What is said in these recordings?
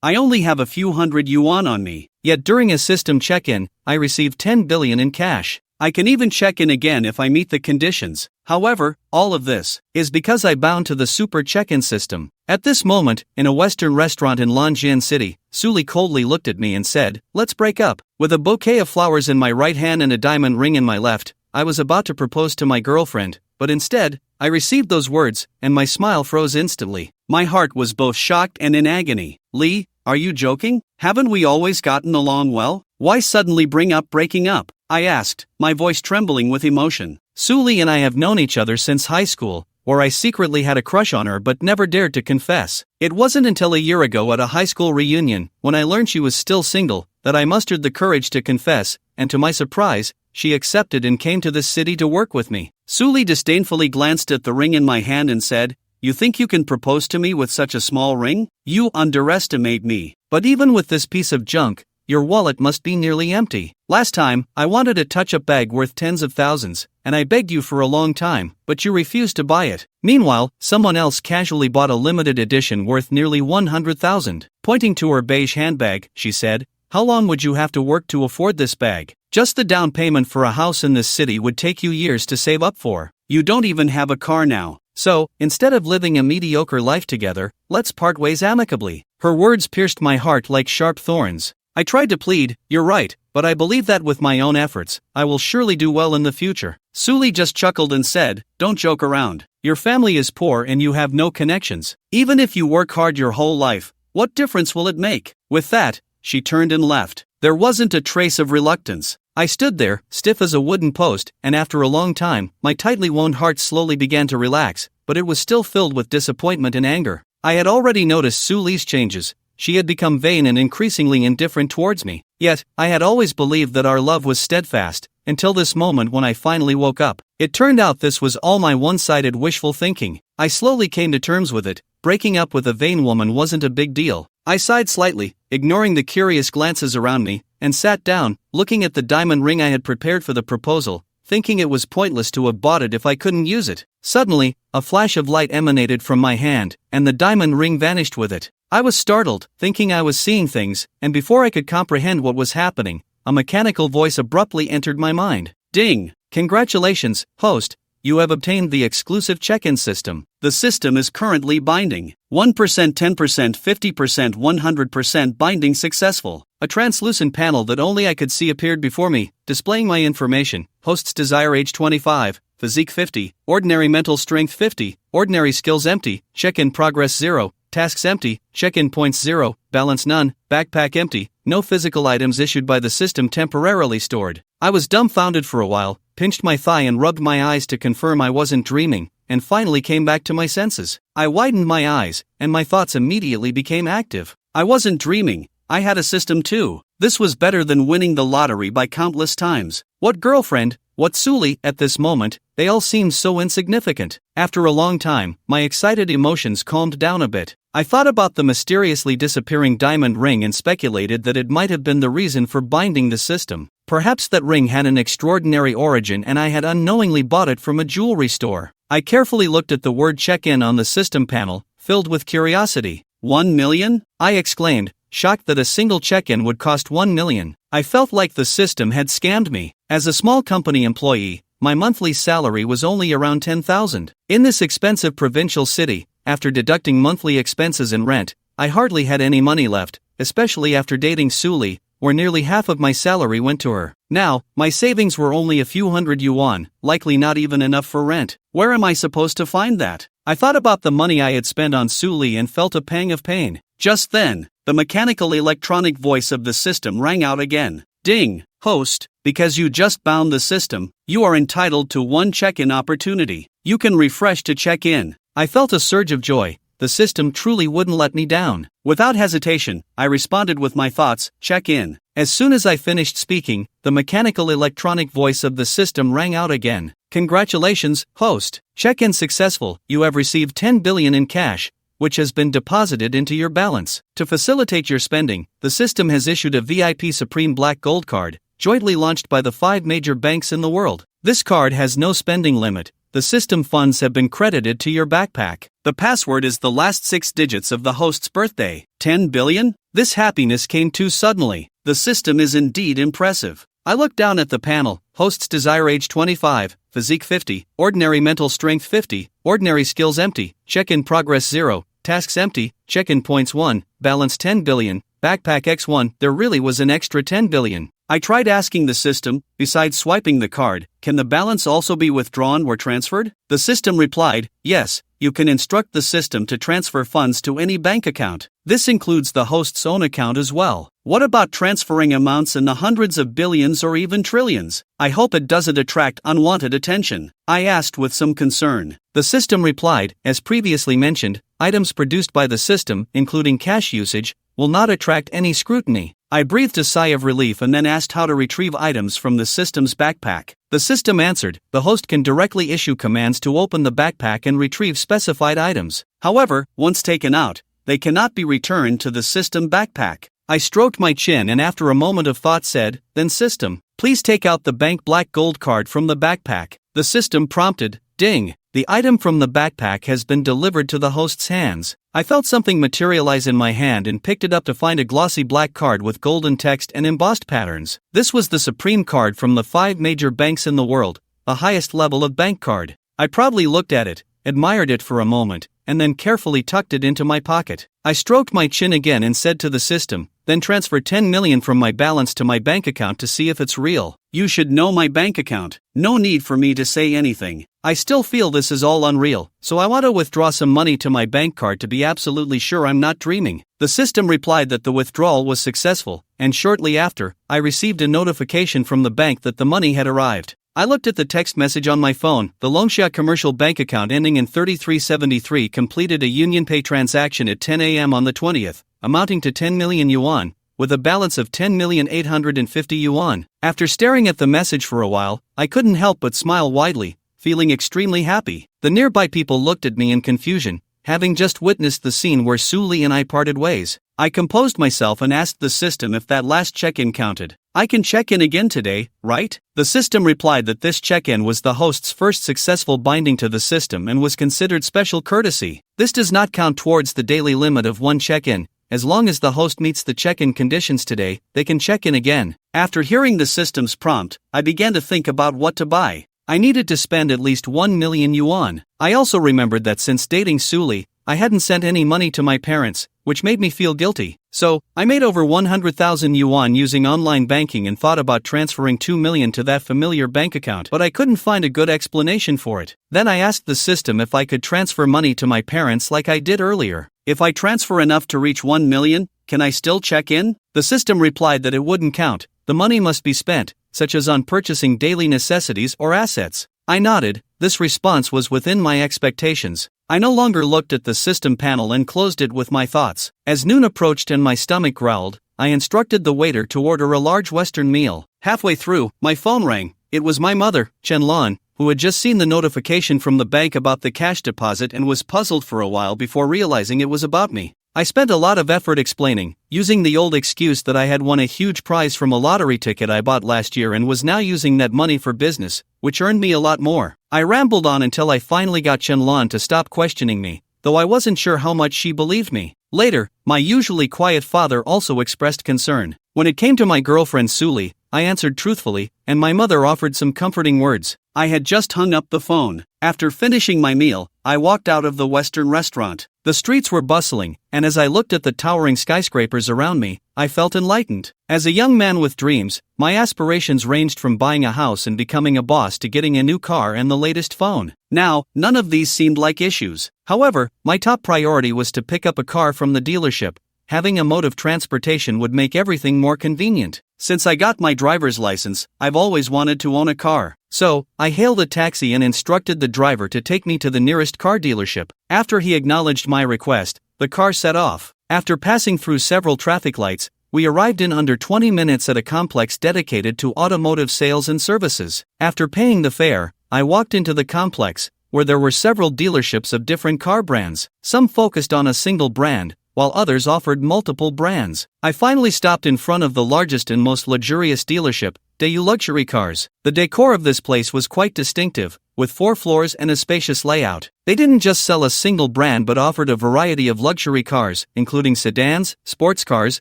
I only have a few hundred yuan on me. Yet during a system check-in, I received 10 billion in cash. I can even check in again if I meet the conditions. However, all of this is because I bound to the super check-in system. At this moment, in a Western restaurant in Longjin City, Suli coldly looked at me and said, "Let's break up." With a bouquet of flowers in my right hand and a diamond ring in my left, I was about to propose to my girlfriend, but instead, I received those words, and my smile froze instantly. My heart was both shocked and in agony. "Lee, are you joking? Haven't we always gotten along well? Why suddenly bring up breaking up?" I asked, my voice trembling with emotion. "Suli and I have known each other since high school, where I secretly had a crush on her but never dared to confess. It wasn't until a year ago at a high school reunion, when I learned she was still single, that I mustered the courage to confess, and to my surprise, she accepted and came to this city to work with me." Suli disdainfully glanced at the ring in my hand and said, "You think you can propose to me with such a small ring? You underestimate me. But even with this piece of junk, your wallet must be nearly empty. Last time, I wanted a touch-up bag worth tens of thousands, and I begged you for a long time, but you refused to buy it. Meanwhile, someone else casually bought a limited edition worth nearly 100,000. Pointing to her beige handbag, she said, "How long would you have to work to afford this bag? Just the down payment for a house in this city would take you years to save up for. You don't even have a car now. So, instead of living a mediocre life together, let's part ways amicably." Her words pierced my heart like sharp thorns. I tried to plead, "You're right, but I believe that with my own efforts, I will surely do well in the future." Suli just chuckled and said, "Don't joke around. Your family is poor and you have no connections. Even if you work hard your whole life, what difference will it make?" With that, she turned and left. There wasn't a trace of reluctance. I stood there, stiff as a wooden post, and after a long time, my tightly wound heart slowly began to relax, but it was still filled with disappointment and anger. I had already noticed Suli's changes. She had become vain and increasingly indifferent towards me. Yet, I had always believed that our love was steadfast, until this moment when I finally woke up. It turned out this was all my one-sided wishful thinking. I slowly came to terms with it. Breaking up with a vain woman wasn't a big deal. I sighed slightly, ignoring the curious glances around me, and sat down, looking at the diamond ring I had prepared for the proposal, thinking it was pointless to have bought it if I couldn't use it. Suddenly, a flash of light emanated from my hand, and the diamond ring vanished with it. I was startled, thinking I was seeing things, and before I could comprehend what was happening, a mechanical voice abruptly entered my mind. "Ding! Congratulations, host, you have obtained the exclusive check-in system. The system is currently binding. 1%, 10%, 50%, 100% binding successful." A translucent panel that only I could see appeared before me, displaying my information. Host's desire age 25, physique 50, ordinary mental strength 50, ordinary skills empty, check-in progress 0, tasks empty, check-in points 0, balance none, backpack empty, no physical items issued by the system temporarily stored. I was dumbfounded for a while, pinched my thigh and rubbed my eyes to confirm I wasn't dreaming, and finally came back to my senses. I widened my eyes, and my thoughts immediately became active. I wasn't dreaming. I had a system too. This was better than winning the lottery by countless times. What girlfriend, what Suli, at this moment, they all seemed so insignificant. After a long time, my excited emotions calmed down a bit. I thought about the mysteriously disappearing diamond ring and speculated that it might have been the reason for binding the system. Perhaps that ring had an extraordinary origin and I had unknowingly bought it from a jewelry store. I carefully looked at the word check-in on the system panel, filled with curiosity. 1 million? I exclaimed, shocked that a single check-in would cost 1 million. I felt like the system had scammed me. As a small company employee, my monthly salary was only around 10,000. In this expensive provincial city, after deducting monthly expenses and rent, I hardly had any money left, especially after dating Suli, where nearly half of my salary went to her. Now, my savings were only a few hundred yuan, likely not even enough for rent. Where am I supposed to find that? I thought about the money I had spent on Suli and felt a pang of pain. Just then, the mechanical electronic voice of the system rang out again. Ding, host, because you just bound the system, you are entitled to one check-in opportunity. You can refresh to check in. I felt a surge of joy. The system truly wouldn't let me down. Without hesitation, I responded with my thoughts, check in. As soon as I finished speaking, the mechanical electronic voice of the system rang out again. Congratulations, host. Check-in successful. You have received 10 billion in cash, which has been deposited into your balance. To facilitate your spending, the system has issued a VIP Supreme Black Gold card, jointly launched by the 5 major banks in the world. This card has no spending limit, the system funds have been credited to your backpack. The password is the last 6 digits of the host's birthday. 10 billion? This happiness came too suddenly. The system is indeed impressive. I looked down at the panel. Host's desire age 25, physique 50, ordinary mental strength 50, ordinary skills empty, check-in progress 0, tasks empty, check-in points 1, balance 10 billion, backpack X1. There really was an extra 10 billion. I tried asking the system, besides swiping the card, can the balance also be withdrawn or transferred? The system replied, yes, you can instruct the system to transfer funds to any bank account. This includes the host's own account as well. What about transferring amounts in the hundreds of billions or even trillions? I hope it doesn't attract unwanted attention, I asked with some concern. The system replied, as previously mentioned, items produced by the system, including cash usage, will not attract any scrutiny. I breathed a sigh of relief and then asked how to retrieve items from the system's backpack. The system answered, the host can directly issue commands to open the backpack and retrieve specified items. However, once taken out, they cannot be returned to the system backpack. I stroked my chin and after a moment of thought said, then system, please take out the bank black gold card from the backpack. The system prompted, ding. The item from the backpack has been delivered to the host's hands. I felt something materialize in my hand and picked it up to find a glossy black card with golden text and embossed patterns. This was the supreme card from the 5 major banks in the world, the highest level of bank card. I proudly looked at it, admired it for a moment, and then carefully tucked it into my pocket. I stroked my chin again and said to the system, then transfer 10 million from my balance to my bank account to see if it's real. You should know my bank account. No need for me to say anything. I still feel this is all unreal, so I want to withdraw some money to my bank card to be absolutely sure I'm not dreaming. The system replied that the withdrawal was successful, and shortly after, I received a notification from the bank that the money had arrived. I looked at the text message on my phone. The Longsha commercial bank account ending in 3373 completed a UnionPay transaction at 10 a.m. on the 20th, amounting to 10 million yuan, with a balance of 10,850 yuan. After staring at the message for a while, I couldn't help but smile widely, feeling extremely happy. The nearby people looked at me in confusion, having just witnessed the scene where Suli and I parted ways. I composed myself and asked the system if that last check-in counted. I can check in again today, right? The system replied that this check-in was the host's first successful binding to the system and was considered special courtesy. This does not count towards the daily limit of 1 check-in. As long as the host meets the check-in conditions today, they can check in again. After hearing the system's prompt, I began to think about what to buy. I needed to spend at least 1 million yuan. I also remembered that since dating Suli, I hadn't sent any money to my parents, which made me feel guilty. So, I made over 100,000 yuan using online banking and thought about transferring 2 million to that familiar bank account, but I couldn't find a good explanation for it. Then I asked the system if I could transfer money to my parents like I did earlier. If I transfer enough to reach 1 million, can I still check in? The system replied that it wouldn't count. The money must be spent, such as on purchasing daily necessities or assets. I nodded. This response was within my expectations. I no longer looked at the system panel and closed it with my thoughts. As noon approached and my stomach growled, I instructed the waiter to order a large Western meal. Halfway through, my phone rang. It was my mother, Chenlon, who had just seen the notification from the bank about the cash deposit and was puzzled for a while before realizing it was about me. I spent a lot of effort explaining, using the old excuse that I had won a huge prize from a lottery ticket I bought last year and was now using that money for business, which earned me a lot more. I rambled on until I finally got Chenlon to stop questioning me, though I wasn't sure how much she believed me. Later, my usually quiet father also expressed concern. When it came to my girlfriend Suli, I answered truthfully, and my mother offered some comforting words. I had just hung up the phone. After finishing my meal, I walked out of the Western restaurant. The streets were bustling, and as I looked at the towering skyscrapers around me, I felt enlightened. As a young man with dreams, my aspirations ranged from buying a house and becoming a boss to getting a new car and the latest phone. Now, none of these seemed like issues. However, my top priority was to pick up a car from the dealership. Having a mode of transportation would make everything more convenient. Since I got my driver's license, I've always wanted to own a car. So, I hailed a taxi and instructed the driver to take me to the nearest car dealership. After he acknowledged my request, the car set off. After passing through several traffic lights, we arrived in under 20 minutes at a complex dedicated to automotive sales and services. After paying the fare, I walked into the complex, where there were several dealerships of different car brands. Some focused on a single brand, while others offered multiple brands. I finally stopped in front of the largest and most luxurious dealership, Daewoo luxury cars. The decor of this place was quite distinctive, with 4 floors and a spacious layout. They didn't just sell a single brand but offered a variety of luxury cars, including sedans, sports cars,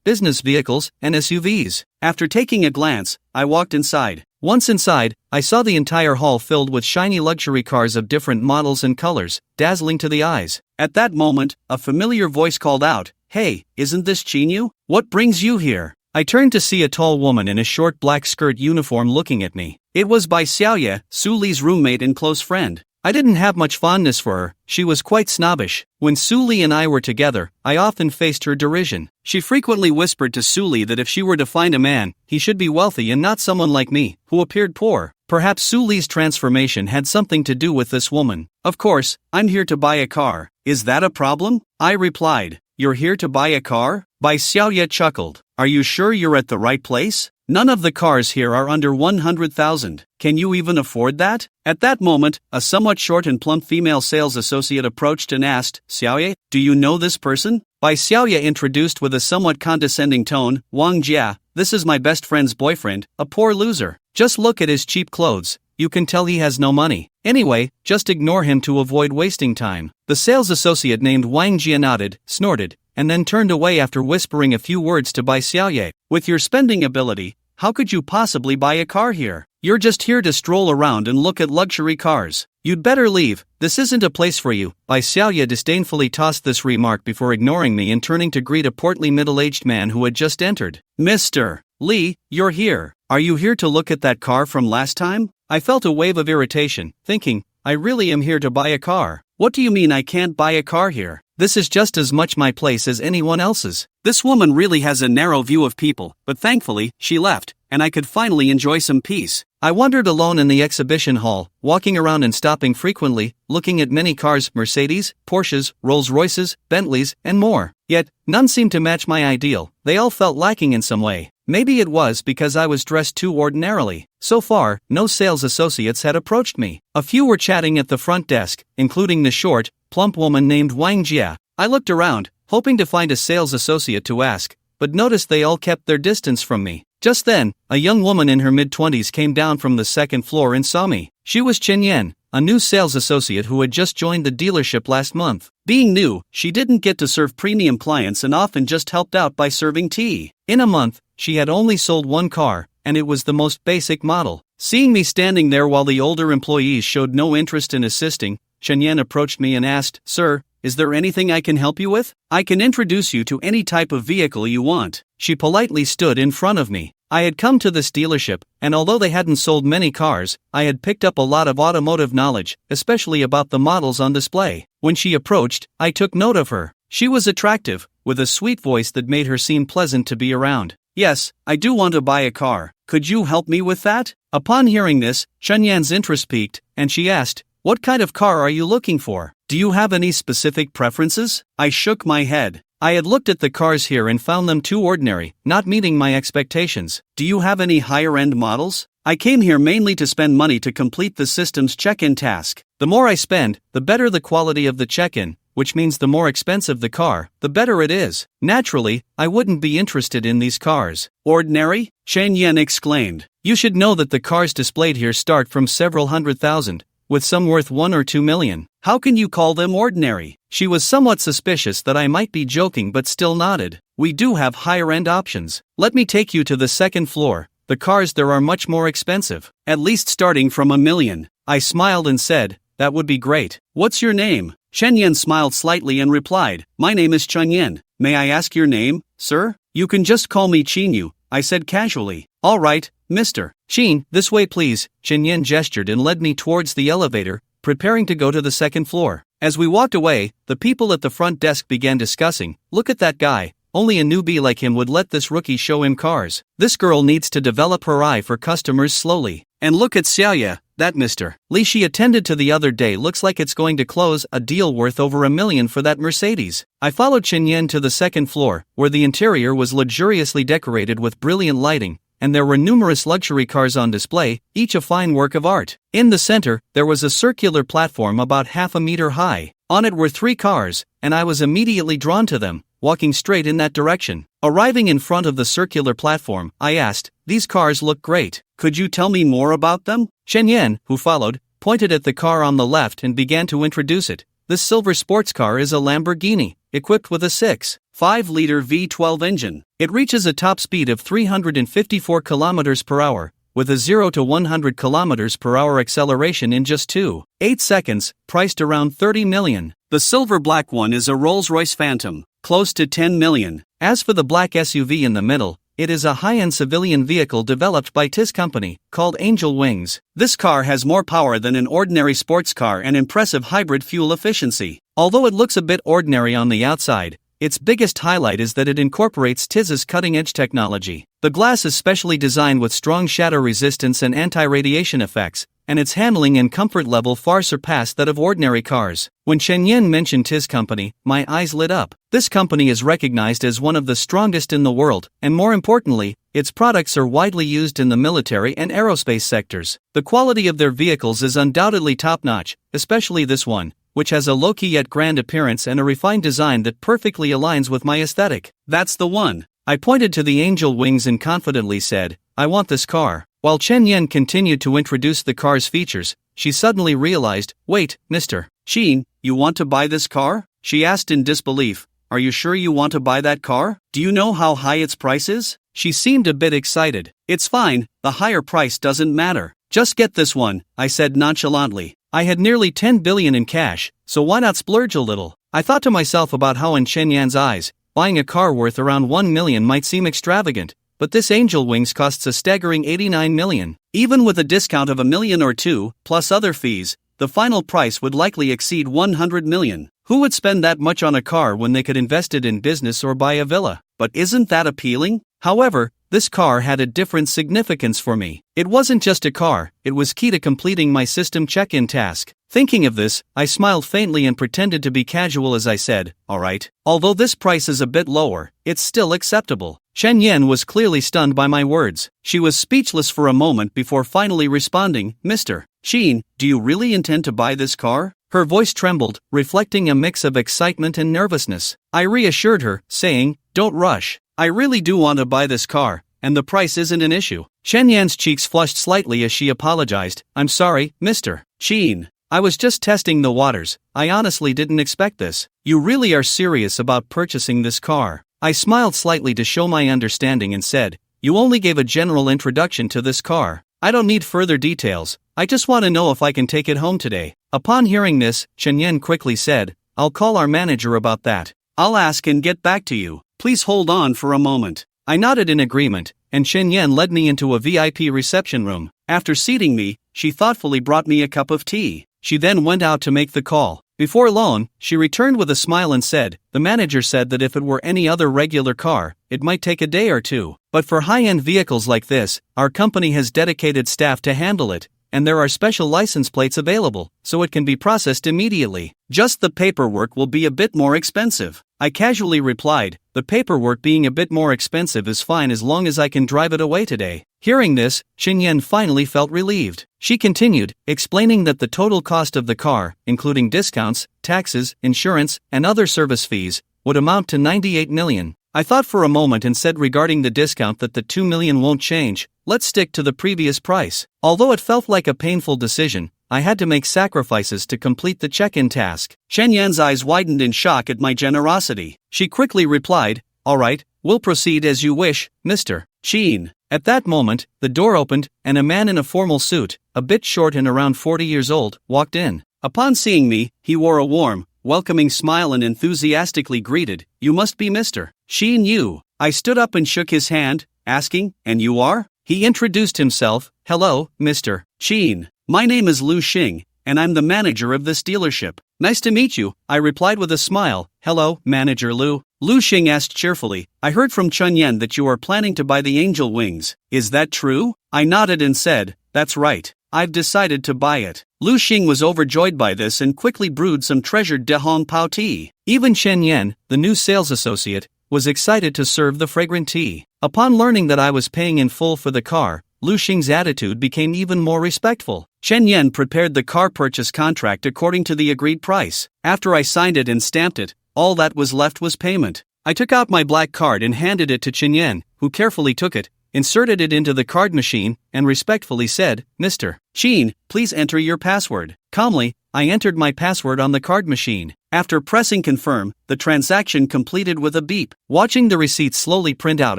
business vehicles, and SUVs. After taking a glance, I walked inside. Once inside, I saw the entire hall filled with shiny luxury cars of different models and colors, dazzling to the eyes. At that moment, a familiar voice called out, "Hey, isn't this Chinyu? What brings you here?" I turned to see a tall woman in a short black skirt uniform looking at me. It was Bai Xiaoye, Su Li's roommate and close friend. I didn't have much fondness for her. She was quite snobbish. When Su Li and I were together, I often faced her derision. She frequently whispered to Su Li that if she were to find a man, he should be wealthy and not someone like me, who appeared poor. Perhaps Su Li's transformation had something to do with this woman. "Of course, I'm here to buy a car. Is that a problem?" I replied. "You're here to buy a car?" Bai Xiaoye chuckled. "Are you sure you're at the right place? None of the cars here are under 100,000. Can you even afford that?" At that moment, a somewhat short and plump female sales associate approached and asked, "Xiaoye, do you know this person?" Bai Xiaoye introduced with a somewhat condescending tone, "Wang Jia, this is my best friend's boyfriend, a poor loser. Just look at his cheap clothes. You can tell he has no money. Anyway, just ignore him to avoid wasting time." The sales associate named Wang Jia nodded, snorted, and then turned away after whispering a few words to Bai Xiaoye. "With your spending ability, how could you possibly buy a car here? You're just here to stroll around and look at luxury cars. You'd better leave. This isn't a place for you." Bai Xiaoye disdainfully tossed this remark before ignoring me and turning to greet a portly middle-aged man who had just entered. "Mr. Li, you're here. Are you here to look at that car from last time?" I felt a wave of irritation, thinking, I really am here to buy a car. What do you mean I can't buy a car here? This is just as much my place as anyone else's. This woman really has a narrow view of people, but thankfully, she left, and I could finally enjoy some peace. I wandered alone in the exhibition hall, walking around and stopping frequently, looking at many cars, Mercedes, Porsches, Rolls-Royces, Bentleys, and more. Yet, none seemed to match my ideal. They all felt lacking in some way. Maybe it was because I was dressed too ordinarily. So far, no sales associates had approached me. A few were chatting at the front desk, including the short, plump woman named Wang Jia. I looked around, hoping to find a sales associate to ask, but noticed they all kept their distance from me. Just then, a young woman in her mid-20s came down from the second floor and saw me. She was Chen Yan, a new sales associate who had just joined the dealership last month. Being new, she didn't get to serve premium clients and often just helped out by serving tea. In a month, she had only sold one car, and it was the most basic model. Seeing me standing there while the older employees showed no interest in assisting, Chen Yan approached me and asked, "Sir, is there anything I can help you with? I can introduce you to any type of vehicle you want." She politely stood in front of me. I had come to this dealership, and although they hadn't sold many cars, I had picked up a lot of automotive knowledge, especially about the models on display. When she approached, I took note of her. She was attractive, with a sweet voice that made her seem pleasant to be around. "Yes, I do want to buy a car. Could you help me with that?" Upon hearing this, Chen Yan's interest piqued, and she asked, "What kind of car are you looking for? Do you have any specific preferences?" I shook my head. I had looked at the cars here and found them too ordinary, not meeting my expectations. "Do you have any higher-end models? I came here mainly to spend money to complete the system's check-in task. The more I spend, the better the quality of the check-in, which means the more expensive the car, the better it is. Naturally, I wouldn't be interested in these cars." "Ordinary?" Chen Yan exclaimed. "You should know that the cars displayed here start from several $100,000, with some worth $1 or $2 million. How can you call them ordinary?" She was somewhat suspicious that I might be joking but still nodded. "We do have higher-end options. Let me take you to the second floor. The cars there are much more expensive, at least starting from $1 million. I smiled and said, "That would be great. What's your name?" Chen Yan smiled slightly and replied, "My name is Chen Yan. May I ask your name, sir?" "You can just call me Chinyu," I said casually. "All right, Mr. Chin, this way please." Chen Yan gestured and led me towards the elevator, preparing to go to the second floor. As we walked away, the people at the front desk began discussing, "Look at that guy. Only a newbie like him would let this rookie show him cars. This girl needs to develop her eye for customers slowly. And look at Xiaoya, that Mr. Li she attended to the other day looks like it's going to close a deal worth over $1 million for that Mercedes." I followed Chen Yan to the second floor, where the interior was luxuriously decorated with brilliant lighting, and there were numerous luxury cars on display, each a fine work of art. In the center, there was a circular platform about half a meter high. On it were 3 cars, and I was immediately drawn to them, walking straight in that direction. Arriving in front of the circular platform, I asked, "These cars look great. Could you tell me more about them?" Chen Yan, who followed, pointed at the car on the left and began to introduce it. This silver sports car is a Lamborghini, equipped with a 6.5-liter V12 engine. It reaches a top speed of 354 km per hour, with a 0 to 100 km per hour acceleration in just 2.8 seconds, priced around 30 million. The silver black one is a Rolls-Royce Phantom, close to 10 million. As for the black SUV in the middle, it is a high-end civilian vehicle developed by TIS Company, called Angel Wings. This car has more power than an ordinary sports car and impressive hybrid fuel efficiency. Although it looks a bit ordinary on the outside, its biggest highlight is that it incorporates TIS's cutting-edge technology. The glass is specially designed with strong shadow resistance and anti-radiation effects, and its handling and comfort level far surpass that of ordinary cars. When Chen Yan mentioned TIS Company, my eyes lit up. This company is recognized as one of the strongest in the world, and more importantly, its products are widely used in the military and aerospace sectors. The quality of their vehicles is undoubtedly top-notch, especially this one, which has a low-key yet grand appearance and a refined design that perfectly aligns with my aesthetic. "That's the one." I pointed to the Angel Wings and confidently said, "I want this car." While Chen Yan continued to introduce the car's features, she suddenly realized, "Wait, Mr. Sheen, you want to buy this car?" She asked in disbelief. "Are you sure you want to buy that car? Do you know how high its price is?" She seemed a bit excited. "It's fine, the higher price doesn't matter. Just get this one," I said nonchalantly. I had nearly 10 billion in cash, so why not splurge a little? I thought to myself about how in Chen Yan's eyes, buying a car worth around 1 million might seem extravagant, but this Angel Wings costs a staggering 89 million. Even with a discount of a million or two, plus other fees, the final price would likely exceed 100 million. Who would spend that much on a car when they could invest it in business or buy a villa? But isn't that appealing? However, this car had a different significance for me. It wasn't just a car, it was key to completing my system check-in task. Thinking of this, I smiled faintly and pretended to be casual as I said, "Alright. Although this price is a bit lower, it's still acceptable." Chen Yan was clearly stunned by my words. She was speechless for a moment before finally responding, "Mr. Sheen, do you really intend to buy this car?" Her voice trembled, reflecting a mix of excitement and nervousness. I reassured her, saying, "Don't rush. I really do want to buy this car, and the price isn't an issue." Chen Yan's cheeks flushed slightly as she apologized. "I'm sorry, Mr. Sheen. I was just testing the waters. I honestly didn't expect this. You really are serious about purchasing this car?" I smiled slightly to show my understanding and said, "You only gave a general introduction to this car. I don't need further details. I just want to know if I can take it home today." Upon hearing this, Chen Yan quickly said, "I'll call our manager about that. I'll ask and get back to you. Please hold on for a moment." I nodded in agreement, and Chen Yan led me into a VIP reception room. After seating me, she thoughtfully brought me a cup of tea. She then went out to make the call. Before long, she returned with a smile and said, "The manager said that if it were any other regular car, it might take a day or two. But for high-end vehicles like this, our company has dedicated staff to handle it, and there are special license plates available, so it can be processed immediately. Just the paperwork will be a bit more expensive." I casually replied, "The paperwork being a bit more expensive is fine as long as I can drive it away today." Hearing this, Chen Yan finally felt relieved. She continued, explaining that the total cost of the car, including discounts, taxes, insurance, and other service fees, would amount to 98 million. I thought for a moment and said regarding the discount that the 2 million won't change, let's stick to the previous price. Although it felt like a painful decision, I had to make sacrifices to complete the check-in task. Chen Yan's eyes widened in shock at my generosity. She quickly replied, "Alright, we'll proceed as you wish, Mr. Sheen." At that moment, the door opened, and a man in a formal suit, a bit short and around 40 years old, walked in. Upon seeing me, he wore a warm, welcoming smile and enthusiastically greeted, "You must be Mr. Sheen Yu." I stood up and shook his hand, asking, "And you are?" He introduced himself, "Hello, Mr. Sheen. My name is Lu Xing, and I'm the manager of this dealership." "Nice to meet you," I replied with a smile. "Hello, Manager Lu." Lu Xing asked cheerfully, "I heard from Chen Yan that you are planning to buy the Angel Wings. Is that true?" I nodded and said, "That's right. I've decided to buy it." Lu Xing was overjoyed by this and quickly brewed some treasured De Hong Pao tea. Even Chen Yan, the new sales associate, was excited to serve the fragrant tea. Upon learning that I was paying in full for the car, Lu Xing's attitude became even more respectful. Chen Yan prepared the car purchase contract according to the agreed price. After I signed it and stamped it, all that was left was payment. I took out my black card and handed it to Chinyen, who carefully took it, inserted it into the card machine, and respectfully said, "Mr. Chin, please enter your password." Calmly, I entered my password on the card machine. After pressing confirm, the transaction completed with a beep. Watching the receipt slowly print out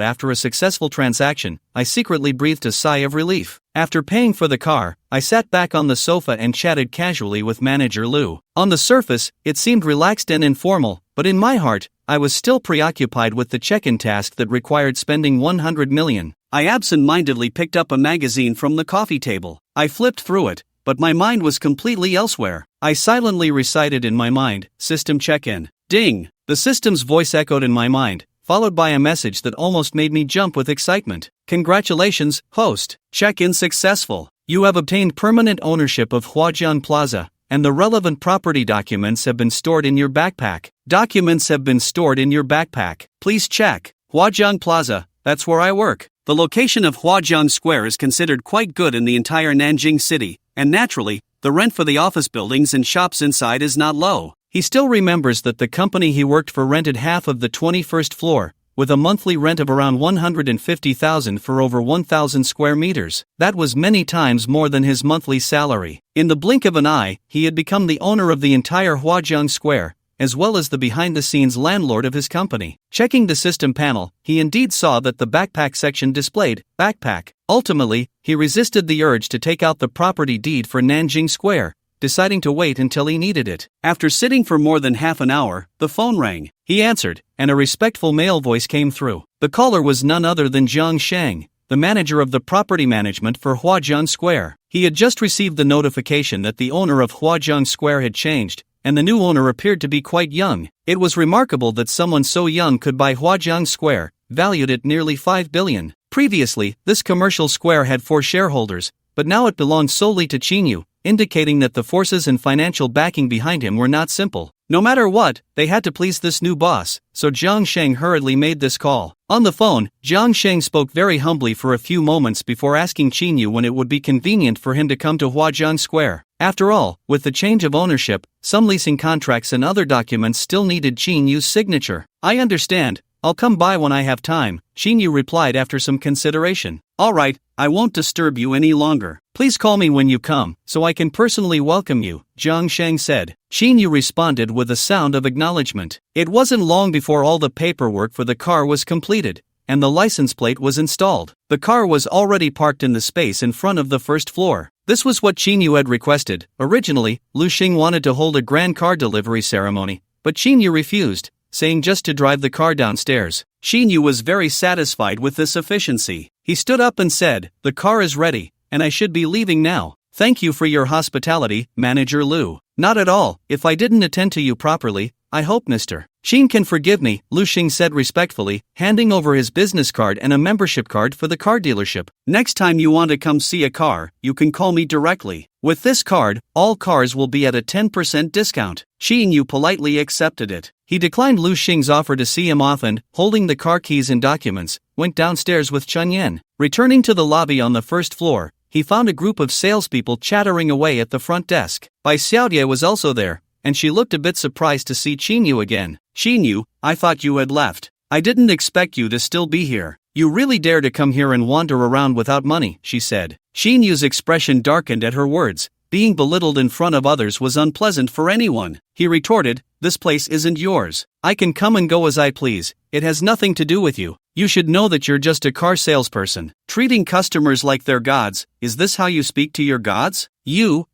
after a successful transaction, I secretly breathed a sigh of relief. After paying for the car, I sat back on the sofa and chatted casually with Manager Lu. On the surface, it seemed relaxed and informal, but in my heart, I was still preoccupied with the check-in task that required spending 100 million. I absent-mindedly picked up a magazine from the coffee table. I flipped through it, but my mind was completely elsewhere. I silently recited in my mind, "System check-in." Ding! The system's voice echoed in my mind, followed by a message that almost made me jump with excitement. "Congratulations, host. Check-in successful. You have obtained permanent ownership of Huajian Plaza, and the relevant property documents have been stored in your backpack. Documents have been stored in your backpack. Please check. Huajian Plaza, that's where I work." The location of Huajian Square is considered quite good in the entire Nanjing city, and naturally, the rent for the office buildings and shops inside is not low. He still remembers that the company he worked for rented half of the 21st floor, with a monthly rent of around 150,000 for over 1,000 square meters. That was many times more than his monthly salary. In the blink of an eye, he had become the owner of the entire Huajiang Square, as well as the behind-the-scenes landlord of his company. Checking the system panel, he indeed saw that the backpack section displayed backpack. Ultimately, he resisted the urge to take out the property deed for Nanjing Square, deciding to wait until he needed it. After sitting for more than half an hour, the phone rang. He answered, and a respectful male voice came through. The caller was none other than Zhang Sheng, the manager of the property management for Huajiang Square. He had just received the notification that the owner of Huajiang Square had changed, and the new owner appeared to be quite young. It was remarkable that someone so young could buy Huajiang Square, valued at nearly 5 billion. Previously, this commercial square had 4 shareholders, but now it belonged solely to Qinyu, indicating that the forces and financial backing behind him were not simple. No matter what, they had to please this new boss, so Zhang Sheng hurriedly made this call. On the phone, Zhang Sheng spoke very humbly for a few moments before asking Qinyu when it would be convenient for him to come to Huajiang Square. After all, with the change of ownership, some leasing contracts and other documents still needed Qinyu's signature. "I understand. I'll come by when I have time," Qinyu replied after some consideration. "All right, I won't disturb you any longer. Please call me when you come, so I can personally welcome you," Zhang Sheng said. Qinyu responded with a sound of acknowledgement. It wasn't long before all the paperwork for the car was completed, and the license plate was installed. The car was already parked in the space in front of the first floor. This was what Qinyu had requested. Originally, Lu Xing wanted to hold a grand car delivery ceremony, but Qinyu refused, saying just to drive the car downstairs. Qinyu was very satisfied with this efficiency. He stood up and said, "The car is ready, and I should be leaving now. Thank you for your hospitality, Manager Lu." "Not at all. If I didn't attend to you properly, I hope Mr. Qin can forgive me," Lu Xing said respectfully, handing over his business card and a membership card for the car dealership. "Next time you want to come see a car, you can call me directly. With this card, all cars will be at a 10% discount." Qinyu politely accepted it. He declined Lu Xing's offer to see him off and, holding the car keys and documents, went downstairs with Chen Yan. Returning to the lobby on the first floor, he found a group of salespeople chattering away at the front desk. Bai Xiaoye was also there, and she looked a bit surprised to see Qinyu again. "Qinyu, I thought you had left. I didn't expect you to still be here. You really dare to come here and wander around without money," she said. Qinyu's expression darkened at her words. Being belittled in front of others was unpleasant for anyone. He retorted, "This place isn't yours. I can come and go as I please. It has nothing to do with you. You should know that you're just a car salesperson. Treating customers like they're gods, is this how you speak to your gods? You.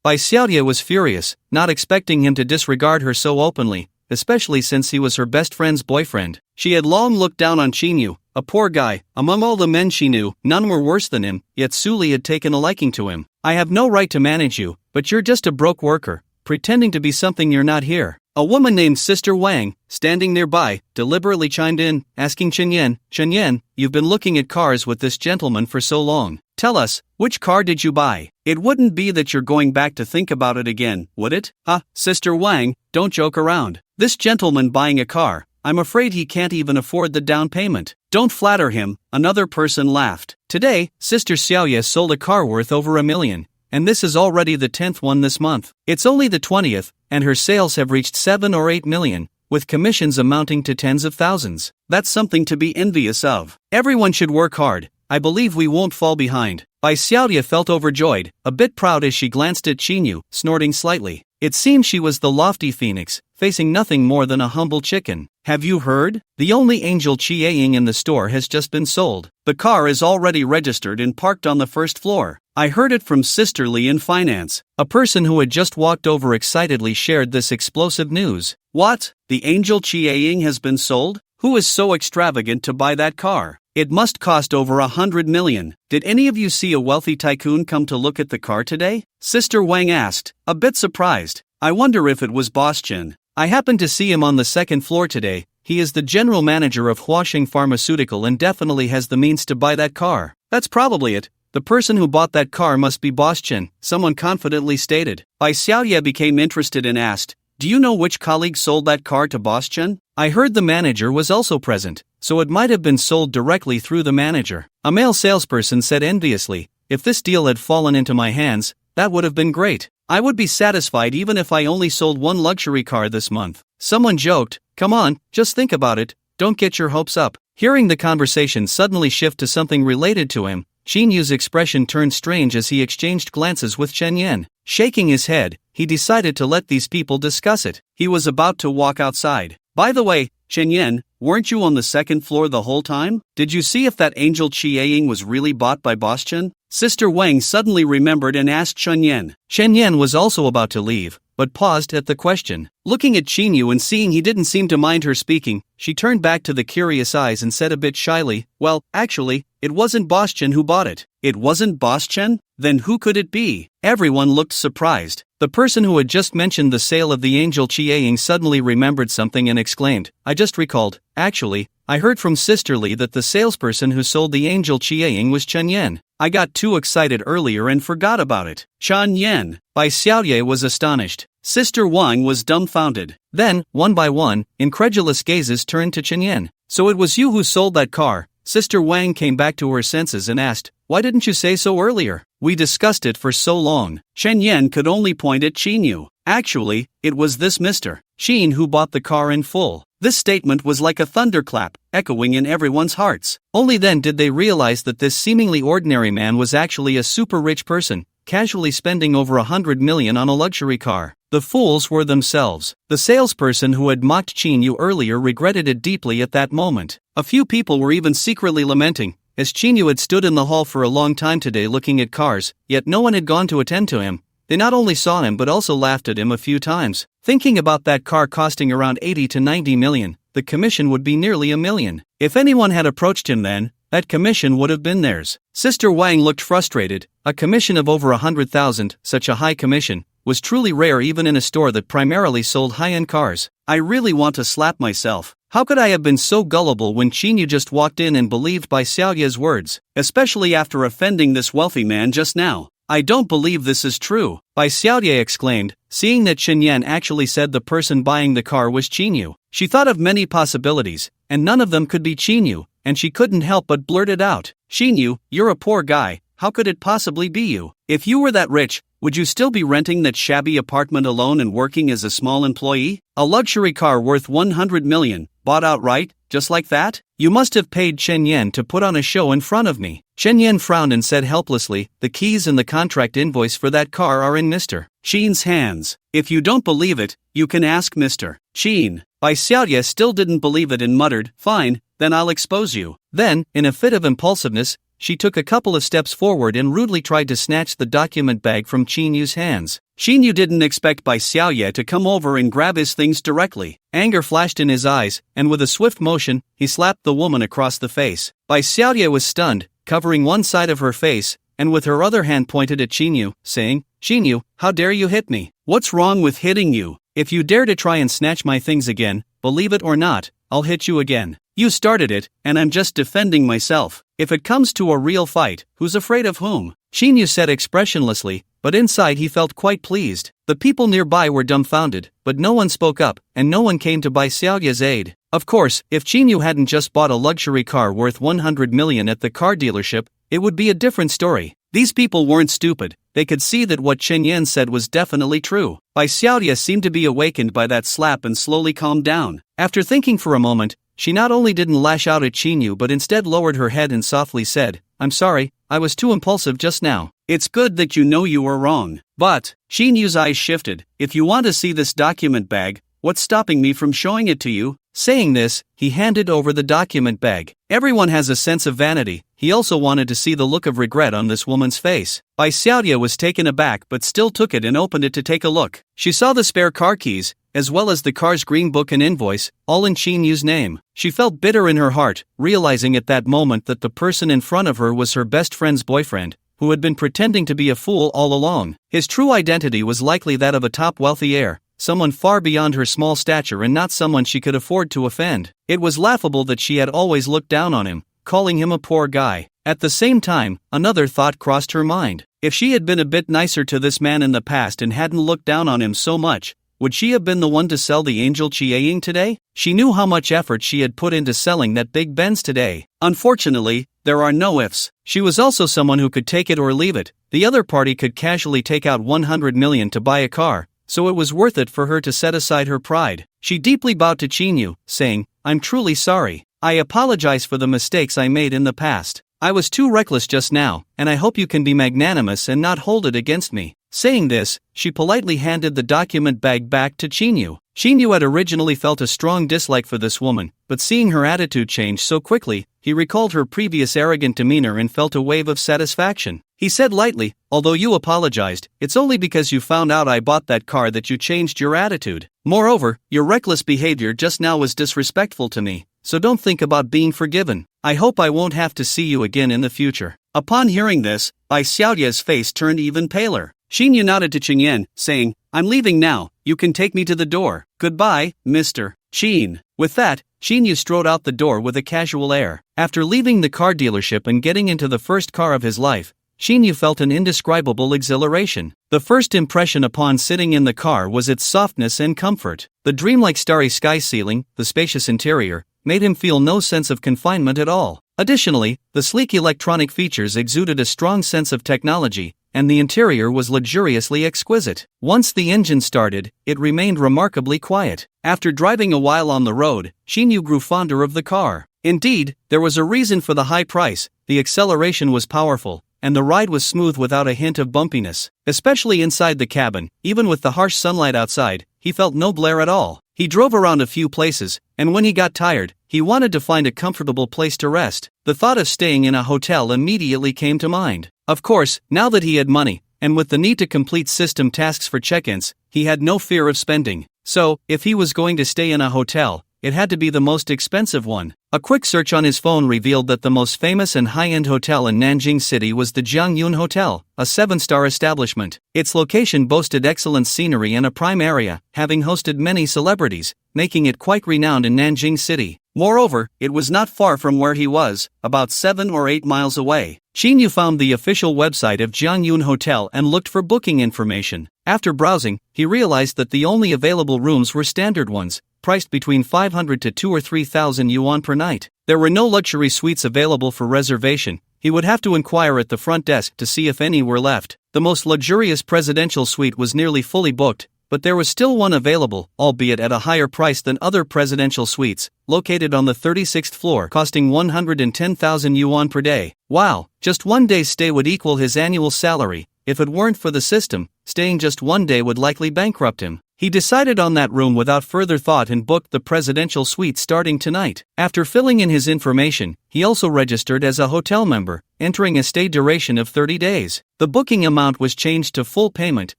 Bai Xiaoye was furious, not expecting him to disregard her so openly, especially since he was her best friend's boyfriend. She had long looked down on Qinyu, a poor guy. Among all the men she knew, none were worse than him, yet Suli had taken a liking to him. "I have no right to manage you, but you're just a broke worker, pretending to be something you're not here." A woman named Sister Wang, standing nearby, deliberately chimed in, asking Chen Yan, "You've been looking at cars with this gentleman for so long. Tell us, which car did you buy? It wouldn't be that you're going back to think about it again, would it?" Sister Wang, don't joke around. This gentleman buying a car, I'm afraid he can't even afford the down payment. Don't flatter him," another person laughed. Today, Sister Xiaoye sold a car worth over 1 million, and this is already the 10th one this month. It's only the 20th, and her sales have reached 7 or 8 million, with commissions amounting to tens of thousands. That's something to be envious of. Everyone should work hard. I believe we won't fall behind. Bai Xiaoya felt overjoyed, a bit proud as she glanced at Qinyu, snorting slightly. It seemed she was the lofty phoenix, facing nothing more than a humble chicken. Have you heard? The only angel Chiaying in the store has just been sold. The car is already registered and parked on the first floor. I heard it from Sister Lee in finance. A person who had just walked over excitedly shared this explosive news. What? The angel Chiaying has been sold? Who is so extravagant to buy that car? It must cost over 100 million. Did any of you see a wealthy tycoon come to look at the car today? Sister Wang asked, a bit surprised. I wonder if it was Boss Chen. I happened to see him on the second floor today. He is the general manager of Huaxing Pharmaceutical and definitely has the means to buy that car. That's probably it. The person who bought that car must be Boss Chen, someone confidently stated. Bai Xiaoye became interested and asked, do you know which colleague sold that car to Boss Chen? I heard the manager was also present, so it might have been sold directly through the manager. A male salesperson said enviously, if this deal had fallen into my hands, that would have been great. I would be satisfied even if I only sold one luxury car this month. Someone joked, come on, just think about it, don't get your hopes up. Hearing the conversation suddenly shift to something related to him, Qinyu's expression turned strange as he exchanged glances with Chen Yan. Shaking his head, he decided to let these people discuss it. He was about to walk outside. By the way, Chen Yan, weren't you on the second floor the whole time? Did you see if that angel Chiaying was really bought by Boss Chen? Sister Wang suddenly remembered and asked Chen Yan. Chen Yan was also about to leave, but paused at the question. Looking at Qinyu and seeing he didn't seem to mind her speaking, she turned back to the curious eyes and said a bit shyly, well, actually, it wasn't Boss Chen who bought it. It wasn't Boss Chen? Then who could it be? Everyone looked surprised. The person who had just mentioned the sale of the angel Chiaying suddenly remembered something and exclaimed, I just recalled, actually, I heard from Sister Lee that the salesperson who sold the angel Chiaying was Chen Yan. I got too excited earlier and forgot about it. Chen Yan. Bai Xiaoye was astonished. Sister Wang was dumbfounded. Then, one by one, incredulous gazes turned to Chen Yan. So it was you who sold that car? Sister Wang came back to her senses and asked, why didn't you say so earlier? We discussed it for so long. Chen Yan could only point at Qinyu. Actually, it was this Mr. Qin who bought the car in full. This statement was like a thunderclap, echoing in everyone's hearts. Only then did they realize that this seemingly ordinary man was actually a super rich person, casually spending over 100 million on a luxury car. The fools were themselves. The salesperson who had mocked Qinyu earlier regretted it deeply at that moment. A few people were even secretly lamenting, as Qinyu had stood in the hall for a long time today looking at cars, yet no one had gone to attend to him. They not only saw him but also laughed at him a few times. Thinking about that car costing around 80 to 90 million, the commission would be nearly $1 million. If anyone had approached him then, that commission would have been theirs. Sister Wang looked frustrated. A commission of over 100,000, such a high commission, was truly rare even in a store that primarily sold high-end cars. I really want to slap myself. How could I have been so gullible when Qinyu just walked in and believed Bai Xiaoye's words, especially after offending this wealthy man just now? I don't believe this is true, Bai Xiaoye exclaimed, seeing that Chen Yan actually said the person buying the car was Qinyu. She thought of many possibilities, and none of them could be Qinyu, and she couldn't help but blurt it out. Qinyu, you're a poor guy, how could it possibly be you? If you were that rich, would you still be renting that shabby apartment alone and working as a small employee? A luxury car worth 100 million, bought outright, just like that? You must have paid Chen Yan to put on a show in front of me. Chen Yan frowned and said helplessly, the keys and the contract invoice for that car are in Mr. Qin's hands. If you don't believe it, you can ask Mr. Qin. Bai Xiaoye still didn't believe it and muttered, fine, then I'll expose you. Then, in a fit of impulsiveness, she took a couple of steps forward and rudely tried to snatch the document bag from Qinyu's hands. Qinyu didn't expect Bai Xiaoye to come over and grab his things directly. Anger flashed in his eyes, and with a swift motion, he slapped the woman across the face. Bai Xiaoye was stunned, covering one side of her face, and with her other hand pointed at Qinyu, saying, Qinyu, how dare you hit me? What's wrong with hitting you? If you dare to try and snatch my things again, believe it or not, I'll hit you again. You started it, and I'm just defending myself. If it comes to a real fight, who's afraid of whom? Qinyu said expressionlessly, but inside he felt quite pleased. The people nearby were dumbfounded, but no one spoke up, and no one came to Bai Xiaoye's aid. Of course, if Qinyu hadn't just bought a luxury car worth 100 million at the car dealership, it would be a different story. These people weren't stupid, they could see that what Chen Yan said was definitely true. Bai Xiaodia seemed to be awakened by that slap and slowly calmed down. After thinking for a moment, she not only didn't lash out at Qinyu but instead lowered her head and softly said, "I'm sorry, I was too impulsive just now. It's good that you know you were wrong." But, Qinyu's eyes shifted. "If you want to see this document bag, what's stopping me from showing it to you?" Saying this, he handed over the document bag. Everyone has a sense of vanity. He also wanted to see the look of regret on this woman's face. Bai Xiaodia was taken aback but still took it and opened it to take a look. She saw the spare car keys, as well as the car's green book and invoice, all in Qinyu's name. She felt bitter in her heart, realizing at that moment that the person in front of her was her best friend's boyfriend, who had been pretending to be a fool all along. His true identity was likely that of a top wealthy heir, someone far beyond her small stature and not someone she could afford to offend. It was laughable that she had always looked down on him, calling him a poor guy. At the same time, another thought crossed her mind. If she had been a bit nicer to this man in the past and hadn't looked down on him so much, would she have been the one to sell the Angel Chiaying today? She knew how much effort she had put into selling that big Benz today. Unfortunately, there are no ifs. She was also someone who could take it or leave it. The other party could casually take out 100 million to buy a car, so it was worth it for her to set aside her pride. She deeply bowed to Qinyu, saying, "I'm truly sorry. I apologize for the mistakes I made in the past. I was too reckless just now, and I hope you can be magnanimous and not hold it against me." Saying this, she politely handed the document bag back to Qinyu. Qinyu had originally felt a strong dislike for this woman, but seeing her attitude change so quickly, he recalled her previous arrogant demeanor and felt a wave of satisfaction. He said lightly, "Although you apologized, it's only because you found out I bought that car that you changed your attitude. Moreover, your reckless behavior just now was disrespectful to me, so don't think about being forgiven. I hope I won't have to see you again in the future." Upon hearing this, Bai Xiaodia's face turned even paler. Xinyu nodded to Qingyan, saying, "I'm leaving now, you can take me to the door. Goodbye, Mr. Qin." With that, Xinyu strode out the door with a casual air. After leaving the car dealership and getting into the first car of his life, Xinyu felt an indescribable exhilaration. The first impression upon sitting in the car was its softness and comfort. The dreamlike starry sky ceiling, the spacious interior, made him feel no sense of confinement at all. Additionally, the sleek electronic features exuded a strong sense of technology, and the interior was luxuriously exquisite. Once the engine started, it remained remarkably quiet. After driving a while on the road, Xinyu grew fonder of the car. Indeed, there was a reason for the high price. The acceleration was powerful, and the ride was smooth without a hint of bumpiness. Especially inside the cabin, even with the harsh sunlight outside, he felt no glare at all. He drove around a few places, and when he got tired, he wanted to find a comfortable place to rest. The thought of staying in a hotel immediately came to mind. Of course, now that he had money, and with the need to complete system tasks for check-ins, he had no fear of spending. So, if he was going to stay in a hotel, it had to be the most expensive one. A quick search on his phone revealed that the most famous and high-end hotel in Nanjing City was the Jiangyun Hotel, a 7-star establishment. Its location boasted excellent scenery and a prime area, having hosted many celebrities, making it quite renowned in Nanjing City. Moreover, it was not far from where he was, about 7 or 8 miles away. Xinyu found the official website of Jiangyun Hotel and looked for booking information. After browsing, he realized that the only available rooms were standard ones, priced between 500 to 2 or 3,000 yuan per night. There were no luxury suites available for reservation. He would have to inquire at the front desk to see if any were left. The most luxurious presidential suite was nearly fully booked, but there was still one available, albeit at a higher price than other presidential suites, located on the 36th floor, costing 110,000 yuan per day. Wow, just one day's stay would equal his annual salary. If it weren't for the system, staying just one day would likely bankrupt him. He decided on that room without further thought and booked the presidential suite starting tonight. After filling in his information, he also registered as a hotel member, entering a stay duration of 30 days. The booking amount was changed to full payment,